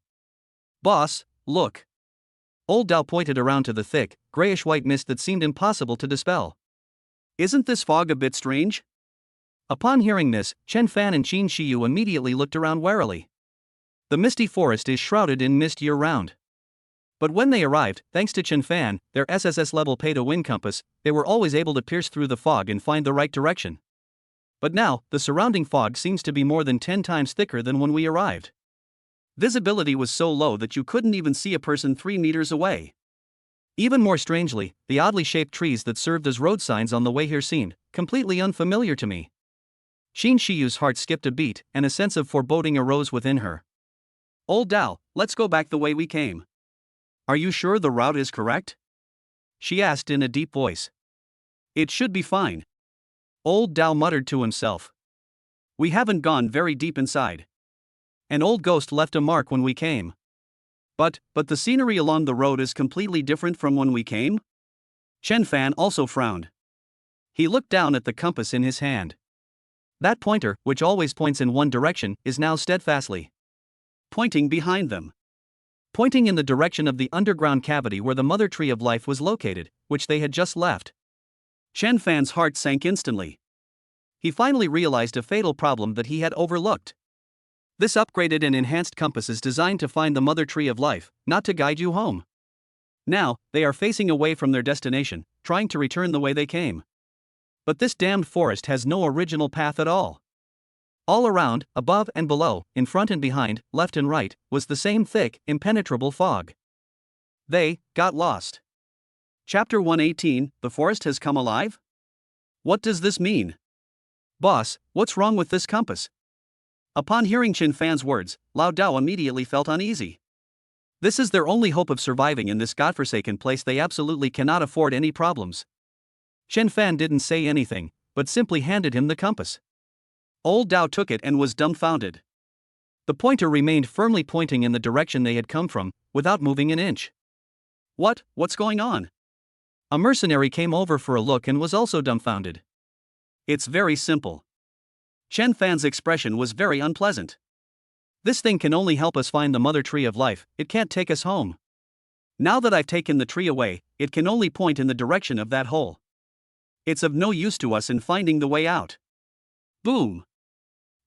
Boss, look. Old Dao pointed around to the thick, grayish-white mist that seemed impossible to dispel. Isn't this fog a bit strange? Upon hearing this, Chen Fan and Qin Shiyu immediately looked around warily. The misty forest is shrouded in mist year-round. But when they arrived, thanks to Chen Fan, their SSS-level pay-to-win compass, they were always able to pierce through the fog and find the right direction. But now, the surrounding fog seems to be more than 10 times thicker than when we arrived. Visibility was so low that you couldn't even see a person 3 meters away. Even more strangely, the oddly shaped trees that served as road signs on the way here seemed completely unfamiliar to me. Qin Shiyu's heart skipped a beat, and a sense of foreboding arose within her. Old Dal, let's go back the way we came. Are you sure the route is correct? She asked in a deep voice. It should be fine. Old Dal muttered to himself. We haven't gone very deep inside. An old ghost left a mark when we came. But the scenery along the road is completely different from when we came? Chen Fan also frowned. He looked down at the compass in his hand. That pointer, which always points in one direction, is now steadfastly pointing behind them. Pointing in the direction of the underground cavity where the mother tree of life was located, which they had just left. Chen Fan's heart sank instantly. He finally realized a fatal problem that he had overlooked. This upgraded and enhanced compass is designed to find the mother tree of life, not to guide you home. Now, they are facing away from their destination, trying to return the way they came. But this damned forest has no original path at all. All around, above and below, in front and behind, left and right, was the same thick, impenetrable fog. They got lost. Chapter 118, The Forest Has Come Alive? What does this mean? Boss, what's wrong with this compass? Upon hearing Chen Fan's words, Lao Dao immediately felt uneasy. This is their only hope of surviving in this godforsaken place. They absolutely cannot afford any problems. Chen Fan didn't say anything, but simply handed him the compass. Old Dao took it and was dumbfounded. The pointer remained firmly pointing in the direction they had come from, without moving an inch. What's going on? A mercenary came over for a look and was also dumbfounded. It's very simple. Chen Fan's expression was very unpleasant. This thing can only help us find the mother tree of life, it can't take us home. Now that I've taken the tree away, it can only point in the direction of that hole. It's of no use to us in finding the way out. Boom!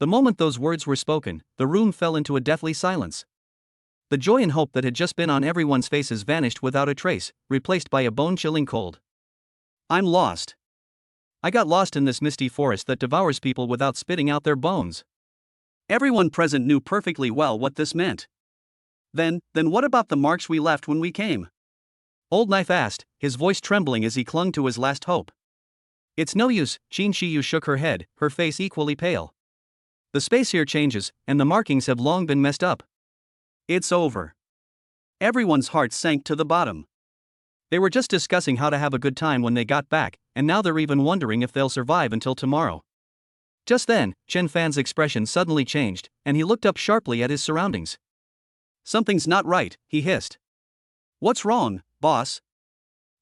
The moment those words were spoken, the room fell into a deathly silence. The joy and hope that had just been on everyone's faces vanished without a trace, replaced by a bone-chilling cold. I'm lost. I got lost in this misty forest that devours people without spitting out their bones. Everyone present knew perfectly well what this meant. Then what about the marks we left when we came? Old Knife asked, his voice trembling as he clung to his last hope. It's no use, Qin Shiyu shook her head, her face equally pale. The space here changes, and the markings have long been messed up. It's over. Everyone's hearts sank to the bottom. They were just discussing how to have a good time when they got back, and now they're even wondering if they'll survive until tomorrow. Just then, Chen Fan's expression suddenly changed, and he looked up sharply at his surroundings. Something's not right, he hissed. What's wrong, boss?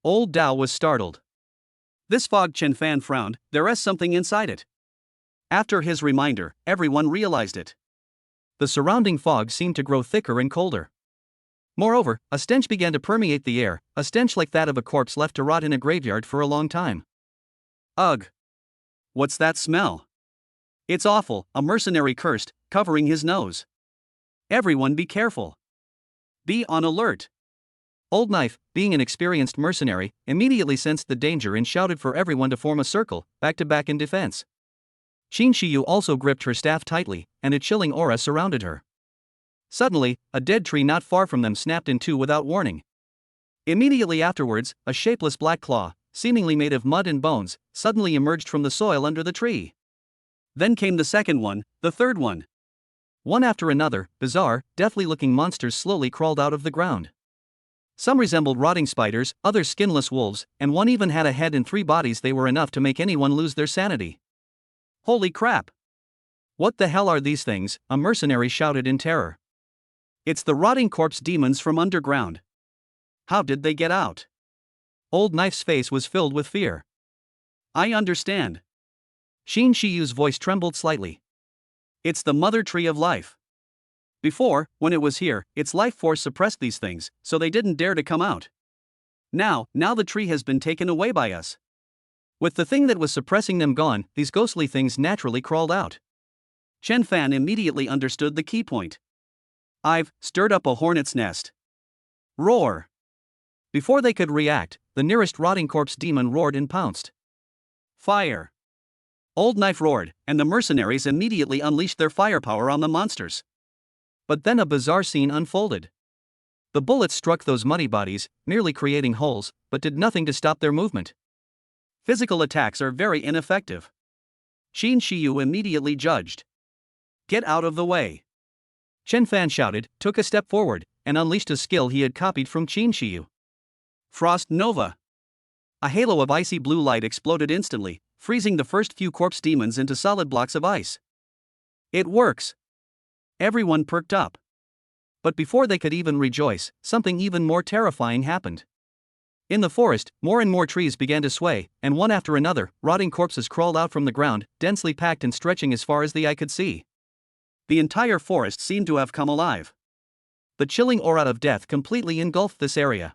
Old Dao was startled. This fog, Chen Fan frowned, there is something inside it. After his reminder, everyone realized it. The surrounding fog seemed to grow thicker and colder. Moreover, a stench began to permeate the air, a stench like that of a corpse left to rot in a graveyard for a long time. Ugh! What's that smell? It's awful, a mercenary cursed, covering his nose. Everyone be careful. Be on alert. Old Knife, being an experienced mercenary, immediately sensed the danger and shouted for everyone to form a circle, back to back in defense. Qin Shiyu also gripped her staff tightly, and a chilling aura surrounded her. Suddenly, a dead tree not far from them snapped in two without warning. Immediately afterwards, a shapeless black claw, seemingly made of mud and bones, suddenly emerged from the soil under the tree. Then came the second one, the third one. One after another, bizarre, deathly-looking monsters slowly crawled out of the ground. Some resembled rotting spiders, others skinless wolves, and one even had a head and 3 bodies. They were enough to make anyone lose their sanity. Holy crap! What the hell are these things? A mercenary shouted in terror. It's the rotting corpse demons from underground. How did they get out? Old Knife's face was filled with fear. I understand. Qin Shiyu's voice trembled slightly. It's the mother tree of life. Before, when it was here, its life force suppressed these things, so they didn't dare to come out. Now the tree has been taken away by us. With the thing that was suppressing them gone, these ghostly things naturally crawled out. Chen Fan immediately understood the key point. I've stirred up a hornet's nest. Roar! Before they could react, the nearest rotting corpse demon roared and pounced. Fire! Old Knife roared, and the mercenaries immediately unleashed their firepower on the monsters. But then a bizarre scene unfolded. The bullets struck those muddy bodies, merely creating holes, but did nothing to stop their movement. Physical attacks are very ineffective. Qin Shiyu immediately judged. Get out of the way. Chen Fan shouted, took a step forward, and unleashed a skill he had copied from Qin Shiyu. Frost Nova. A halo of icy blue light exploded instantly, freezing the first few corpse demons into solid blocks of ice. It works! Everyone perked up. But before they could even rejoice, something even more terrifying happened. In the forest, more and more trees began to sway, and one after another, rotting corpses crawled out from the ground, densely packed and stretching as far as the eye could see. The entire forest seemed to have come alive. The chilling aura of death completely engulfed this area.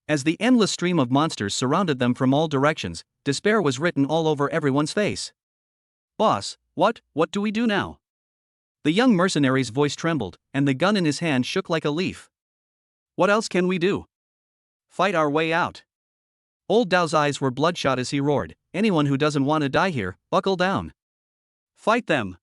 As the endless stream of monsters surrounded them from all directions, despair was written all over everyone's face. Boss, what do we do now? The young mercenary's voice trembled, and the gun in his hand shook like a leaf. What else can we do? Fight our way out. Old Dao's eyes were bloodshot as he roared, anyone who doesn't want to die here, buckle down. Fight them.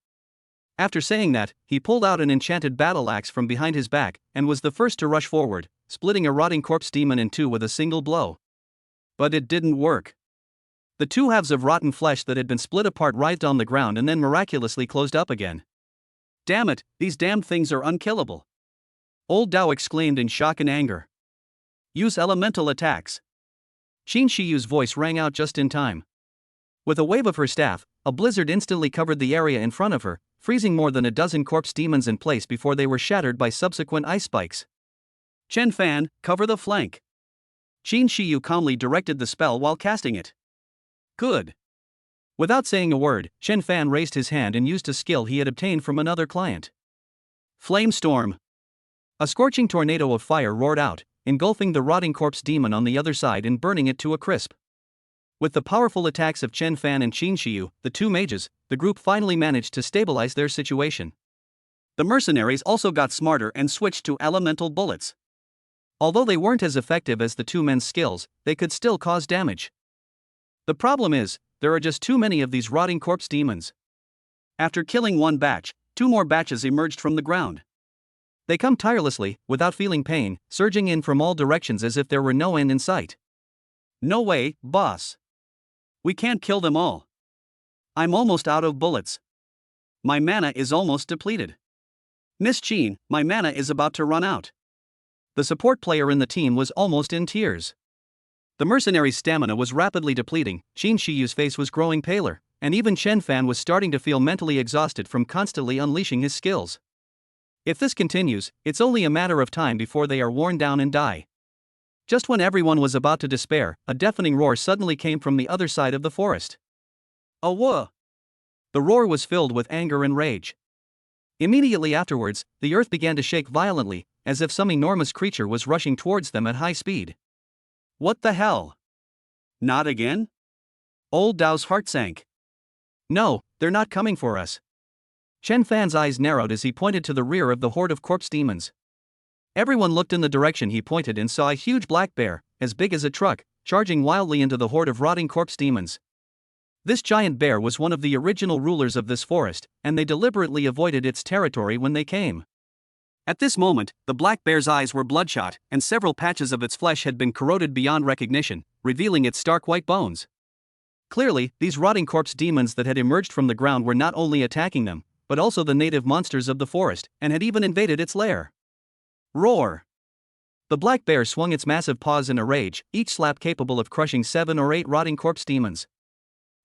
After saying that, he pulled out an enchanted battle axe from behind his back, and was the first to rush forward, splitting a rotting corpse demon in two with a single blow. But it didn't work. The two halves of rotten flesh that had been split apart writhed on the ground and then miraculously closed up again. Damn it, these damned things are unkillable. Old Dao exclaimed in shock and anger. Use elemental attacks. Qin Shiyu's voice rang out just in time. With a wave of her staff, a blizzard instantly covered the area in front of her, freezing more than a dozen corpse demons in place before they were shattered by subsequent ice spikes. Chen Fan, cover the flank. Qin Shiyu calmly directed the spell while casting it. Good. Without saying a word, Chen Fan raised his hand and used a skill he had obtained from another client. Flame Storm. A scorching tornado of fire roared out, engulfing the rotting corpse demon on the other side and burning it to a crisp. With the powerful attacks of Chen Fan and Qin Shiyu, the two mages, the group finally managed to stabilize their situation. The mercenaries also got smarter and switched to elemental bullets. Although they weren't as effective as the two men's skills, they could still cause damage. The problem is, there are just too many of these rotting corpse demons. After killing one batch, two more batches emerged from the ground. They come tirelessly, without feeling pain, surging in from all directions as if there were no end in sight. No way, boss. We can't kill them all. I'm almost out of bullets. My mana is almost depleted. Miss Qin, my mana is about to run out. The support player in the team was almost in tears. The mercenary's stamina was rapidly depleting, Qin Shiyu's face was growing paler, and even Chen Fan was starting to feel mentally exhausted from constantly unleashing his skills. If this continues, it's only a matter of time before they are worn down and die. Just when everyone was about to despair, a deafening roar suddenly came from the other side of the forest. A whoa! The roar was filled with anger and rage. Immediately afterwards, the earth began to shake violently, as if some enormous creature was rushing towards them at high speed. What the hell? Not again? Old Dao's heart sank. No, they're not coming for us. Chen Fan's eyes narrowed as he pointed to the rear of the horde of corpse demons. Everyone looked in the direction he pointed and saw a huge black bear, as big as a truck, charging wildly into the horde of rotting corpse demons. This giant bear was one of the original rulers of this forest, and they deliberately avoided its territory when they came. At this moment, the black bear's eyes were bloodshot, and several patches of its flesh had been corroded beyond recognition, revealing its stark white bones. Clearly, these rotting corpse demons that had emerged from the ground were not only attacking them, but also the native monsters of the forest, and had even invaded its lair. Roar! The black bear swung its massive paws in a rage, each slap capable of crushing 7 or 8 rotting corpse demons.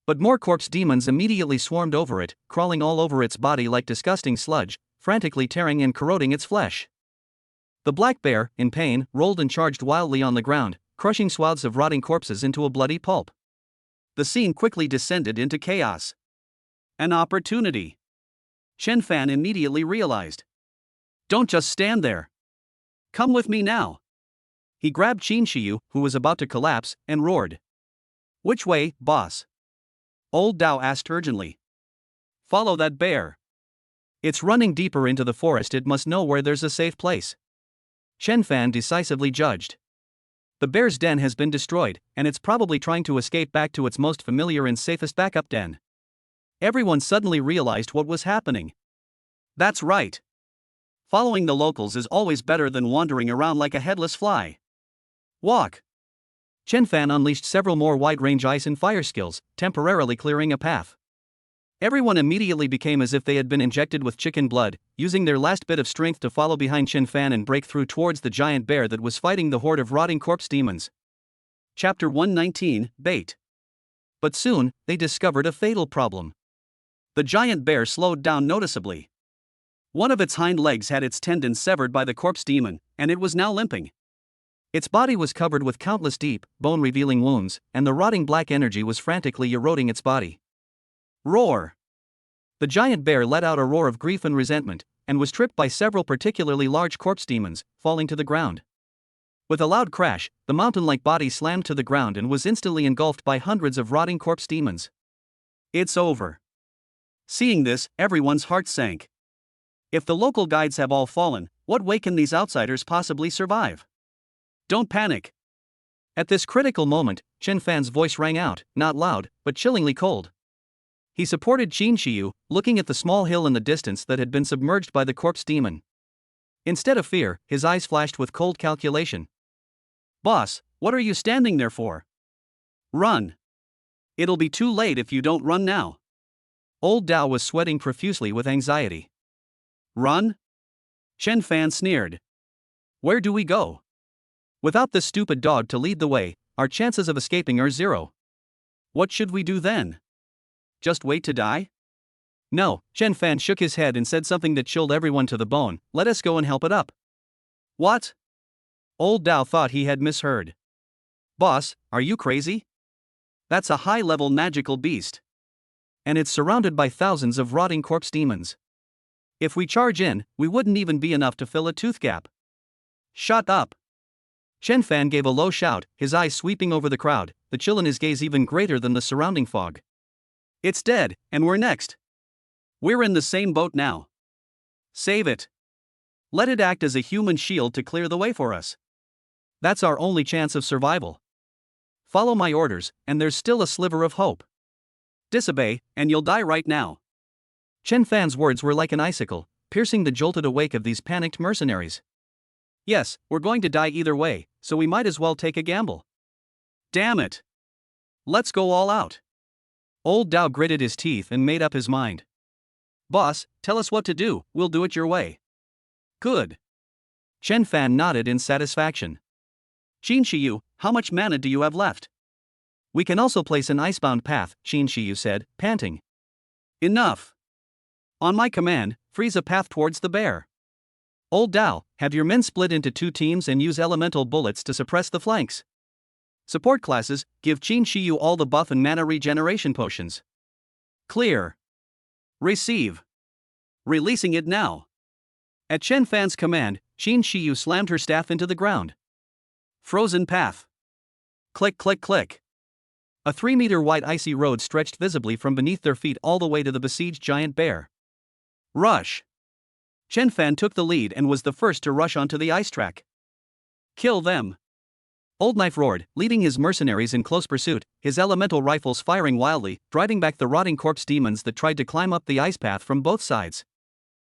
But more corpse demons immediately swarmed over it, crawling all over its body like disgusting sludge, frantically tearing and corroding its flesh. The black bear, in pain, rolled and charged wildly on the ground, crushing swaths of rotting corpses into a bloody pulp. The scene quickly descended into chaos. An opportunity. Chen Fan immediately realized. Don't just stand there. Come with me now. He grabbed Qin Shiyu, who was about to collapse, and roared. Which way, boss? Old Dao asked urgently. Follow that bear. It's running deeper into the forest, it must know where there's a safe place. Chen Fan decisively judged. The bear's den has been destroyed, and it's probably trying to escape back to its most familiar and safest backup den. Everyone suddenly realized what was happening. That's right. Following the locals is always better than wandering around like a headless fly. Walk. Chen Fan unleashed several more wide-range ice and fire skills, temporarily clearing a path. Everyone immediately became as if they had been injected with chicken blood, using their last bit of strength to follow behind Chen Fan and break through towards the giant bear that was fighting the horde of rotting corpse demons. Chapter 119, Bait. But soon, they discovered a fatal problem. The giant bear slowed down noticeably. One of its hind legs had its tendons severed by the corpse demon, and it was now limping. Its body was covered with countless deep, bone-revealing wounds, and the rotting black energy was frantically eroding its body. Roar! The giant bear let out a roar of grief and resentment, and was tripped by several particularly large corpse demons, falling to the ground. With a loud crash, the mountain-like body slammed to the ground and was instantly engulfed by hundreds of rotting corpse demons. It's over. Seeing this, everyone's heart sank. If the local guides have all fallen, what way can these outsiders possibly survive? Don't panic. At this critical moment, Chen Fan's voice rang out, not loud, but chillingly cold. He supported Qin Shiyu, looking at the small hill in the distance that had been submerged by the corpse demon. Instead of fear, his eyes flashed with cold calculation. Boss, what are you standing there for? Run. It'll be too late if you don't run now. Old Dao was sweating profusely with anxiety. Run? Chen Fan sneered. Where do we go? Without this stupid dog to lead the way, our chances of escaping are zero. What should we do then? Just wait to die? No, Chen Fan shook his head and said something that chilled everyone to the bone. Let us go and help it up. What? Old Dao thought he had misheard. Boss, are you crazy? That's a high-level magical beast. And it's surrounded by thousands of rotting corpse demons. If we charge in, we wouldn't even be enough to fill a tooth gap. Shut up. Chen Fan gave a low shout, his eyes sweeping over the crowd, the chill in his gaze even greater than the surrounding fog. It's dead, and we're next. We're in the same boat now. Save it. Let it act as a human shield to clear the way for us. That's our only chance of survival. Follow my orders, and there's still a sliver of hope. Disobey, and you'll die right now. Chen Fan's words were like an icicle, piercing the jolted awake of these panicked mercenaries. Yes, we're going to die either way, so we might as well take a gamble. Damn it. Let's go all out. Old Dao gritted his teeth and made up his mind. Boss, tell us what to do, we'll do it your way. Good. Chen Fan nodded in satisfaction. Qin Shiyu, how much mana do you have left? We can also place an icebound path, Qin Shiyu said, panting. Enough. On my command, freeze a path towards the bear. Old Dao, have your men split into 2 teams and use elemental bullets to suppress the flanks. Support classes, give Qin Shiyu all the buff and mana regeneration potions. Clear. Receive. Releasing it now. At Chen Fan's command, Qin Shiyu slammed her staff into the ground. Frozen path. Click click click. A 3-meter wide icy road stretched visibly from beneath their feet all the way to the besieged giant bear. Rush. Chen Fan took the lead and was the first to rush onto the ice track. Kill them. Old Knife roared, leading his mercenaries in close pursuit, his elemental rifles firing wildly, driving back the rotting corpse demons that tried to climb up the ice path from both sides.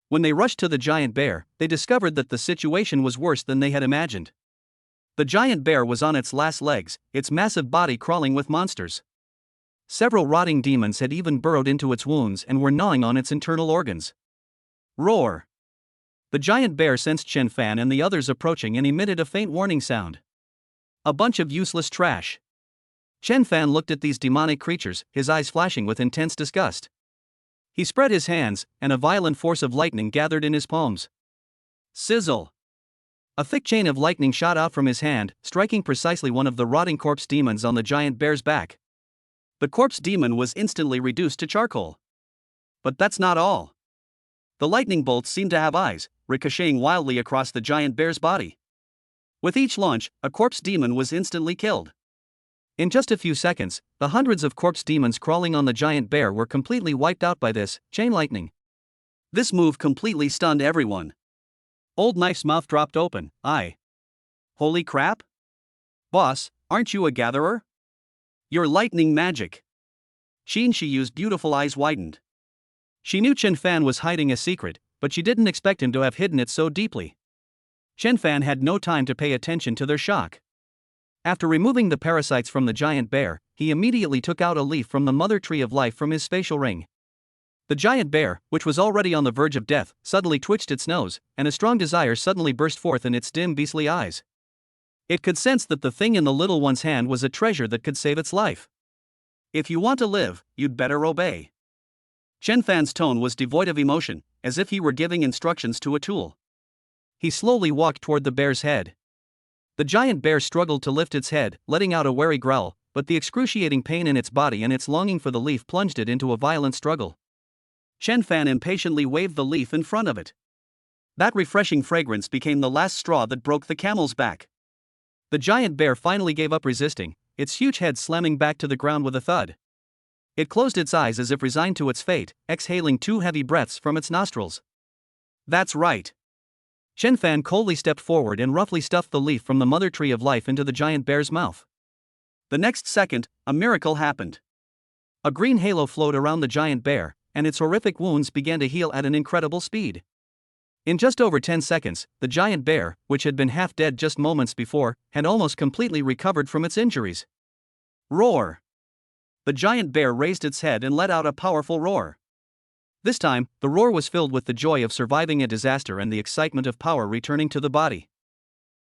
When they rushed to the giant bear, they discovered that the situation was worse than they had imagined. The giant bear was on its last legs, its massive body crawling with monsters. Several rotting demons had even burrowed into its wounds and were gnawing on its internal organs. Roar! The giant bear sensed Chen Fan and the others approaching and emitted a faint warning sound. A bunch of useless trash. Chen Fan looked at these demonic creatures, his eyes flashing with intense disgust. He spread his hands, and a violent force of lightning gathered in his palms. Sizzle! A thick chain of lightning shot out from his hand, striking precisely one of the rotting corpse demons on the giant bear's back. The corpse demon was instantly reduced to charcoal. But that's not all. The lightning bolts seemed to have eyes, ricocheting wildly across the giant bear's body. With each launch, a corpse demon was instantly killed. In just a few seconds, the hundreds of corpse demons crawling on the giant bear were completely wiped out by this chain lightning. This move completely stunned everyone. Old Knife's mouth dropped open. Holy crap? Boss, aren't you a gatherer? Your lightning magic. Qin Shiyu's beautiful eyes widened. She knew Chen Fan was hiding a secret, but she didn't expect him to have hidden it so deeply. Chen Fan had no time to pay attention to their shock. After removing the parasites from the giant bear, he immediately took out a leaf from the mother tree of life from his spatial ring. The giant bear, which was already on the verge of death, suddenly twitched its nose, and a strong desire suddenly burst forth in its dim beastly eyes. It could sense that the thing in the little one's hand was a treasure that could save its life. If you want to live, you'd better obey. Chen Fan's tone was devoid of emotion, as if he were giving instructions to a tool. He slowly walked toward the bear's head. The giant bear struggled to lift its head, letting out a wary growl, but the excruciating pain in its body and its longing for the leaf plunged it into a violent struggle. Chen Fan impatiently waved the leaf in front of it. That refreshing fragrance became the last straw that broke the camel's back. The giant bear finally gave up resisting, its huge head slamming back to the ground with a thud. It closed its eyes as if resigned to its fate, exhaling 2 heavy breaths from its nostrils. That's right. Chen Fan coldly stepped forward and roughly stuffed the leaf from the mother tree of life into the giant bear's mouth. The next second, a miracle happened. A green halo flowed around the giant bear, and its horrific wounds began to heal at an incredible speed. In just over 10 seconds, the giant bear, which had been half dead just moments before, had almost completely recovered from its injuries. Roar! The giant bear raised its head and let out a powerful roar. This time, the roar was filled with the joy of surviving a disaster and the excitement of power returning to the body.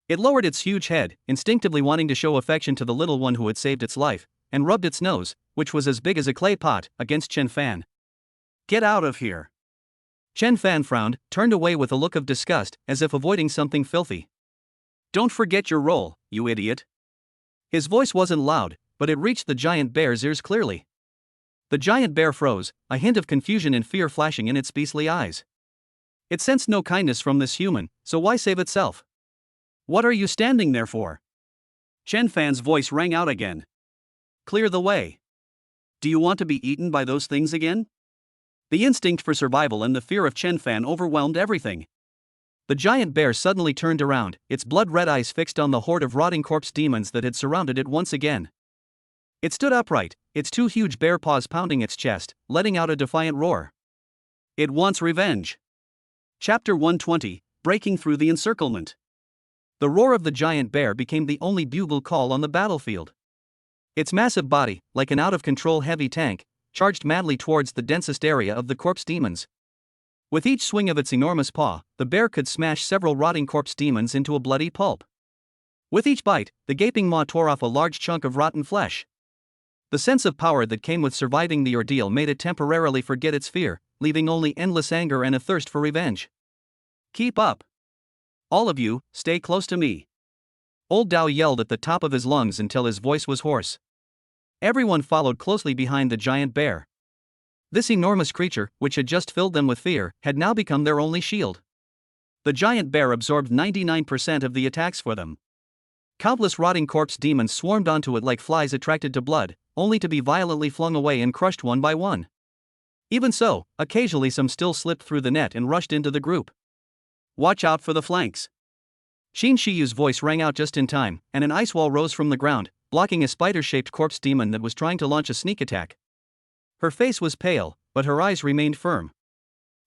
It lowered its huge head, instinctively wanting to show affection to the little one who had saved its life, and rubbed its nose, which was as big as a clay pot, against Chen Fan. Get out of here! Chen Fan frowned, turned away with a look of disgust, as if avoiding something filthy. Don't forget your role, you idiot! His voice wasn't loud, but it reached the giant bear's ears clearly. The giant bear froze, a hint of confusion and fear flashing in its beastly eyes. It sensed no kindness from this human, so why save itself? What are you standing there for? Chen Fan's voice rang out again. Clear the way. Do you want to be eaten by those things again? The instinct for survival and the fear of Chen Fan overwhelmed everything. The giant bear suddenly turned around, its blood-red eyes fixed on the horde of rotting corpse demons that had surrounded it once again. It stood upright, its 2 huge bear paws pounding its chest, letting out a defiant roar. It wants revenge. Chapter 120, Breaking Through the Encirclement. The roar of the giant bear became the only bugle call on the battlefield. Its massive body, like an out-of-control heavy tank, charged madly towards the densest area of the corpse demons. With each swing of its enormous paw, the bear could smash several rotting corpse demons into a bloody pulp. With each bite, the gaping maw tore off a large chunk of rotten flesh. The sense of power that came with surviving the ordeal made it temporarily forget its fear, leaving only endless anger and a thirst for revenge. Keep up! All of you, stay close to me! Old Dao yelled at the top of his lungs until his voice was hoarse. Everyone followed closely behind the giant bear. This enormous creature, which had just filled them with fear, had now become their only shield. The giant bear absorbed 99% of the attacks for them. Countless rotting corpse demons swarmed onto it like flies attracted to blood, only to be violently flung away and crushed one by one. Even so, occasionally some still slipped through the net and rushed into the group. Watch out for the flanks. Xin Shiyu's voice rang out just in time, and an ice wall rose from the ground, blocking a spider-shaped corpse demon that was trying to launch a sneak attack. Her face was pale, but her eyes remained firm.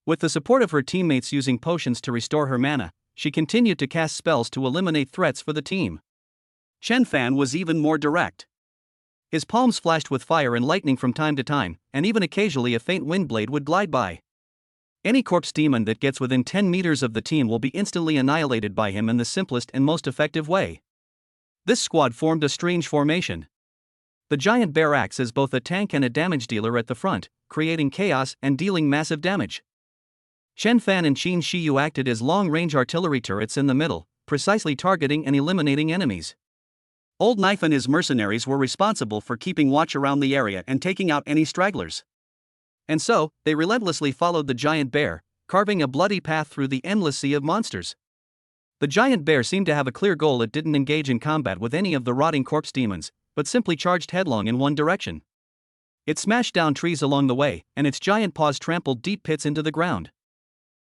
With the support of her teammates using potions to restore her mana, she continued to cast spells to eliminate threats for the team. Chen Fan was even more direct. His palms flashed with fire and lightning from time to time, and even occasionally a faint wind blade would glide by. Any corpse demon that gets within 10 meters of the team will be instantly annihilated by him in the simplest and most effective way. This squad formed a strange formation. The giant bear acts as both a tank and a damage dealer at the front, creating chaos and dealing massive damage. Chen Fan and Qin Shiyu acted as long-range artillery turrets in the middle, precisely targeting and eliminating enemies. Old Knife and his mercenaries were responsible for keeping watch around the area and taking out any stragglers. And so, they relentlessly followed the giant bear, carving a bloody path through the endless sea of monsters. The giant bear seemed to have a clear goal. It didn't engage in combat with any of the rotting corpse demons, but simply charged headlong in one direction. It smashed down trees along the way, and its giant paws trampled deep pits into the ground.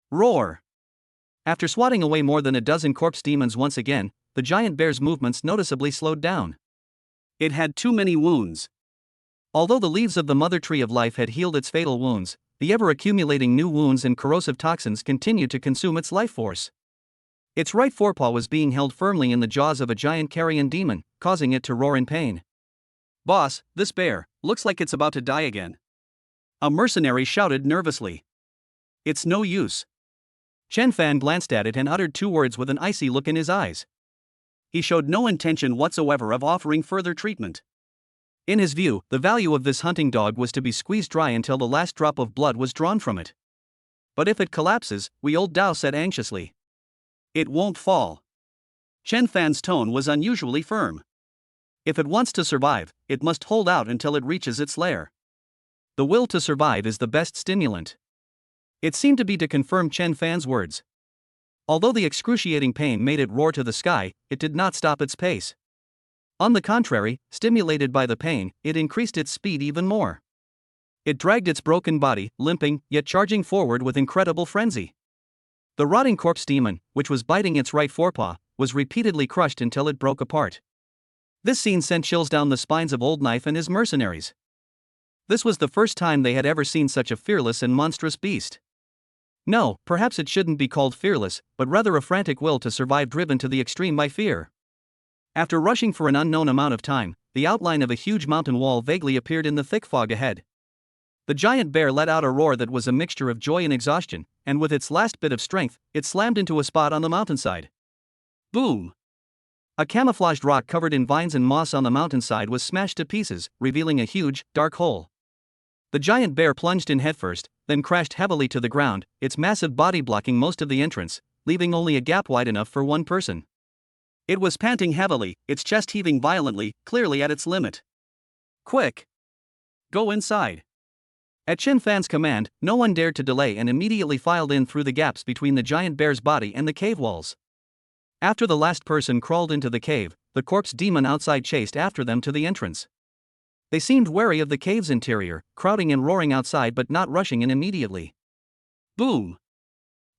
Roar! After swatting away more than a dozen corpse demons once again, the giant bear's movements noticeably slowed down. It had too many wounds. Although the leaves of the mother tree of life had healed its fatal wounds, the ever-accumulating new wounds and corrosive toxins continued to consume its life force. Its right forepaw was being held firmly in the jaws of a giant carrion demon, causing it to roar in pain. Boss, this bear looks like it's about to die again. A mercenary shouted nervously. It's no use. Chen Fan glanced at it and uttered 2 words with an icy look in his eyes. He showed no intention whatsoever of offering further treatment. In his view, the value of this hunting dog was to be squeezed dry until the last drop of blood was drawn from it. But if it collapses, old Dao said anxiously. It won't fall. Chen Fan's tone was unusually firm. If it wants to survive, it must hold out until it reaches its lair. The will to survive is the best stimulant. It seemed to be to confirm Chen Fan's words. Although the excruciating pain made it roar to the sky, it did not stop its pace. On the contrary, stimulated by the pain, it increased its speed even more. It dragged its broken body, limping, yet charging forward with incredible frenzy. The rotting corpse demon, which was biting its right forepaw, was repeatedly crushed until it broke apart. This scene sent chills down the spines of Old Knife and his mercenaries. This was the first time they had ever seen such a fearless and monstrous beast. No, perhaps it shouldn't be called fearless, but rather a frantic will to survive driven to the extreme by fear. After rushing for an unknown amount of time, the outline of a huge mountain wall vaguely appeared in the thick fog ahead. The giant bear let out a roar that was a mixture of joy and exhaustion, and with its last bit of strength, it slammed into a spot on the mountainside. Boom! A camouflaged rock covered in vines and moss on the mountainside was smashed to pieces, revealing a huge, dark hole. The giant bear plunged in headfirst, then crashed heavily to the ground, its massive body blocking most of the entrance, leaving only a gap wide enough for one person. It was panting heavily, its chest heaving violently, clearly at its limit. Quick! Go inside! At Chen Fan's command, no one dared to delay and immediately filed in through the gaps between the giant bear's body and the cave walls. After the last person crawled into the cave, the corpse demon outside chased after them to the entrance. They seemed wary of the cave's interior, crowding and roaring outside but not rushing in immediately. Boom!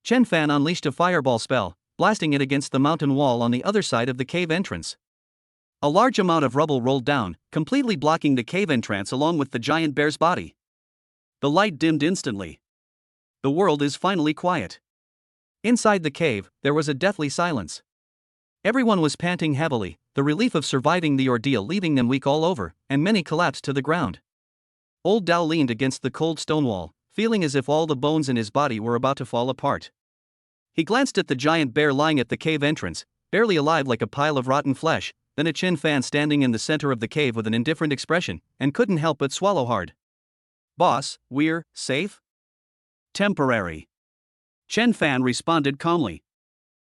Chen Fan unleashed a fireball spell, blasting it against the mountain wall on the other side of the cave entrance. A large amount of rubble rolled down, completely blocking the cave entrance along with the giant bear's body. The light dimmed instantly. The world is finally quiet. Inside the cave, there was a deathly silence. Everyone was panting heavily, the relief of surviving the ordeal leaving them weak all over, and many collapsed to the ground. Old Dao leaned against the cold stone wall, feeling as if all the bones in his body were about to fall apart. He glanced at the giant bear lying at the cave entrance, barely alive like a pile of rotten flesh, then at Chen Fan standing in the center of the cave with an indifferent expression, and couldn't help but swallow hard. Boss, we're safe? Temporary. Chen Fan responded calmly.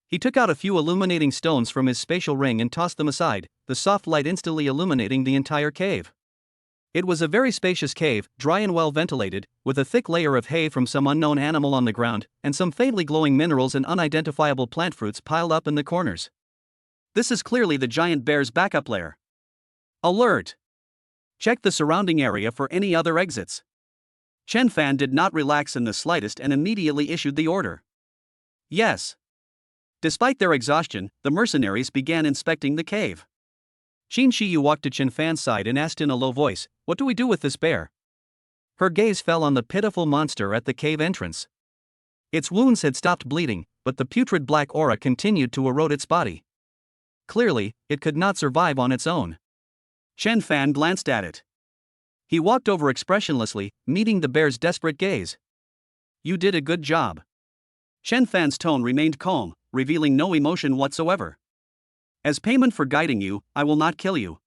He took out a few illuminating stones from his spatial ring and tossed them aside, the soft light instantly illuminating the entire cave. It was a very spacious cave, dry and well ventilated, with a thick layer of hay from some unknown animal on the ground, and some faintly glowing minerals and unidentifiable plant fruits piled up in the corners. This is clearly the giant bear's backup lair. Alert! Check the surrounding area for any other exits. Chen Fan did not relax in the slightest and immediately issued the order. Yes. Despite their exhaustion, the mercenaries began inspecting the cave. Qin Shiyu walked to Chen Fan's side and asked in a low voice, "What do we do with this bear?" Her gaze fell on the pitiful monster at the cave entrance. Its wounds had stopped bleeding, but the putrid black aura continued to erode its body. Clearly, it could not survive on its own. Chen Fan glanced at it. He walked over expressionlessly, meeting the bear's desperate gaze. "You did a good job." Chen Fan's tone remained calm, revealing no emotion whatsoever. "As payment for guiding you, I will not kill you."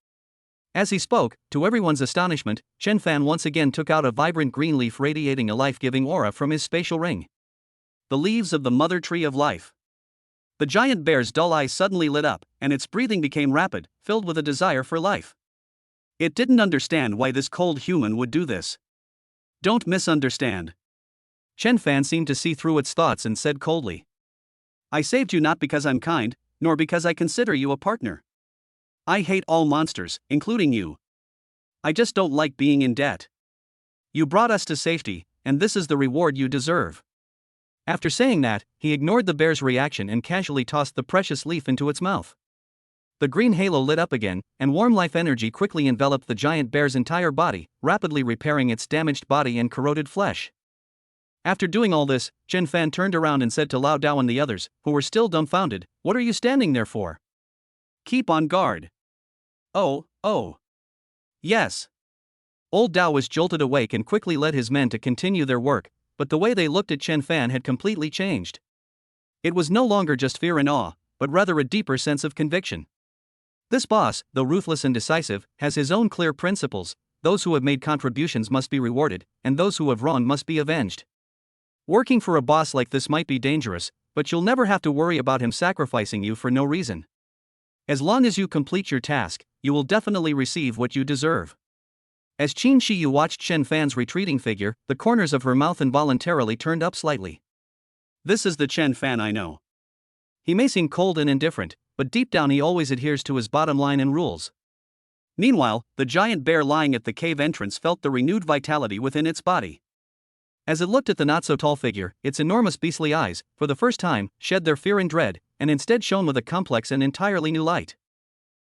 As he spoke, to everyone's astonishment, Chen Fan once again took out a vibrant green leaf radiating a life-giving aura from his spatial ring. The leaves of the mother tree of life. The giant bear's dull eyes suddenly lit up, and its breathing became rapid, filled with a desire for life. It didn't understand why this cold human would do this. "Don't misunderstand." Chen Fan seemed to see through its thoughts and said coldly, "I saved you not because I'm kind, nor because I consider you a partner. I hate all monsters, including you. I just don't like being in debt. You brought us to safety, and this is the reward you deserve." After saying that, he ignored the bear's reaction and casually tossed the precious leaf into its mouth. The green halo lit up again, and warm life energy quickly enveloped the giant bear's entire body, rapidly repairing its damaged body and corroded flesh. After doing all this, Chen Fan turned around and said to Lao Dao and the others, who were still dumbfounded, "What are you standing there for? Keep on guard." Oh. Yes. Old Dao was jolted awake and quickly led his men to continue their work, but the way they looked at Chen Fan had completely changed. It was no longer just fear and awe, but rather a deeper sense of conviction. This boss, though ruthless and decisive, has his own clear principles. Those who have made contributions must be rewarded, and those who have wronged must be avenged. Working for a boss like this might be dangerous, but you'll never have to worry about him sacrificing you for no reason. As long as you complete your task, you will definitely receive what you deserve. As Qin Shiyu watched Chen Fan's retreating figure, the corners of her mouth involuntarily turned up slightly. This is the Chen Fan I know. He may seem cold and indifferent, but deep down he always adheres to his bottom line and rules. Meanwhile, the giant bear lying at the cave entrance felt the renewed vitality within its body. As it looked at the not-so-tall figure, its enormous beastly eyes, for the first time, shed their fear and dread, and instead shone with a complex and entirely new light.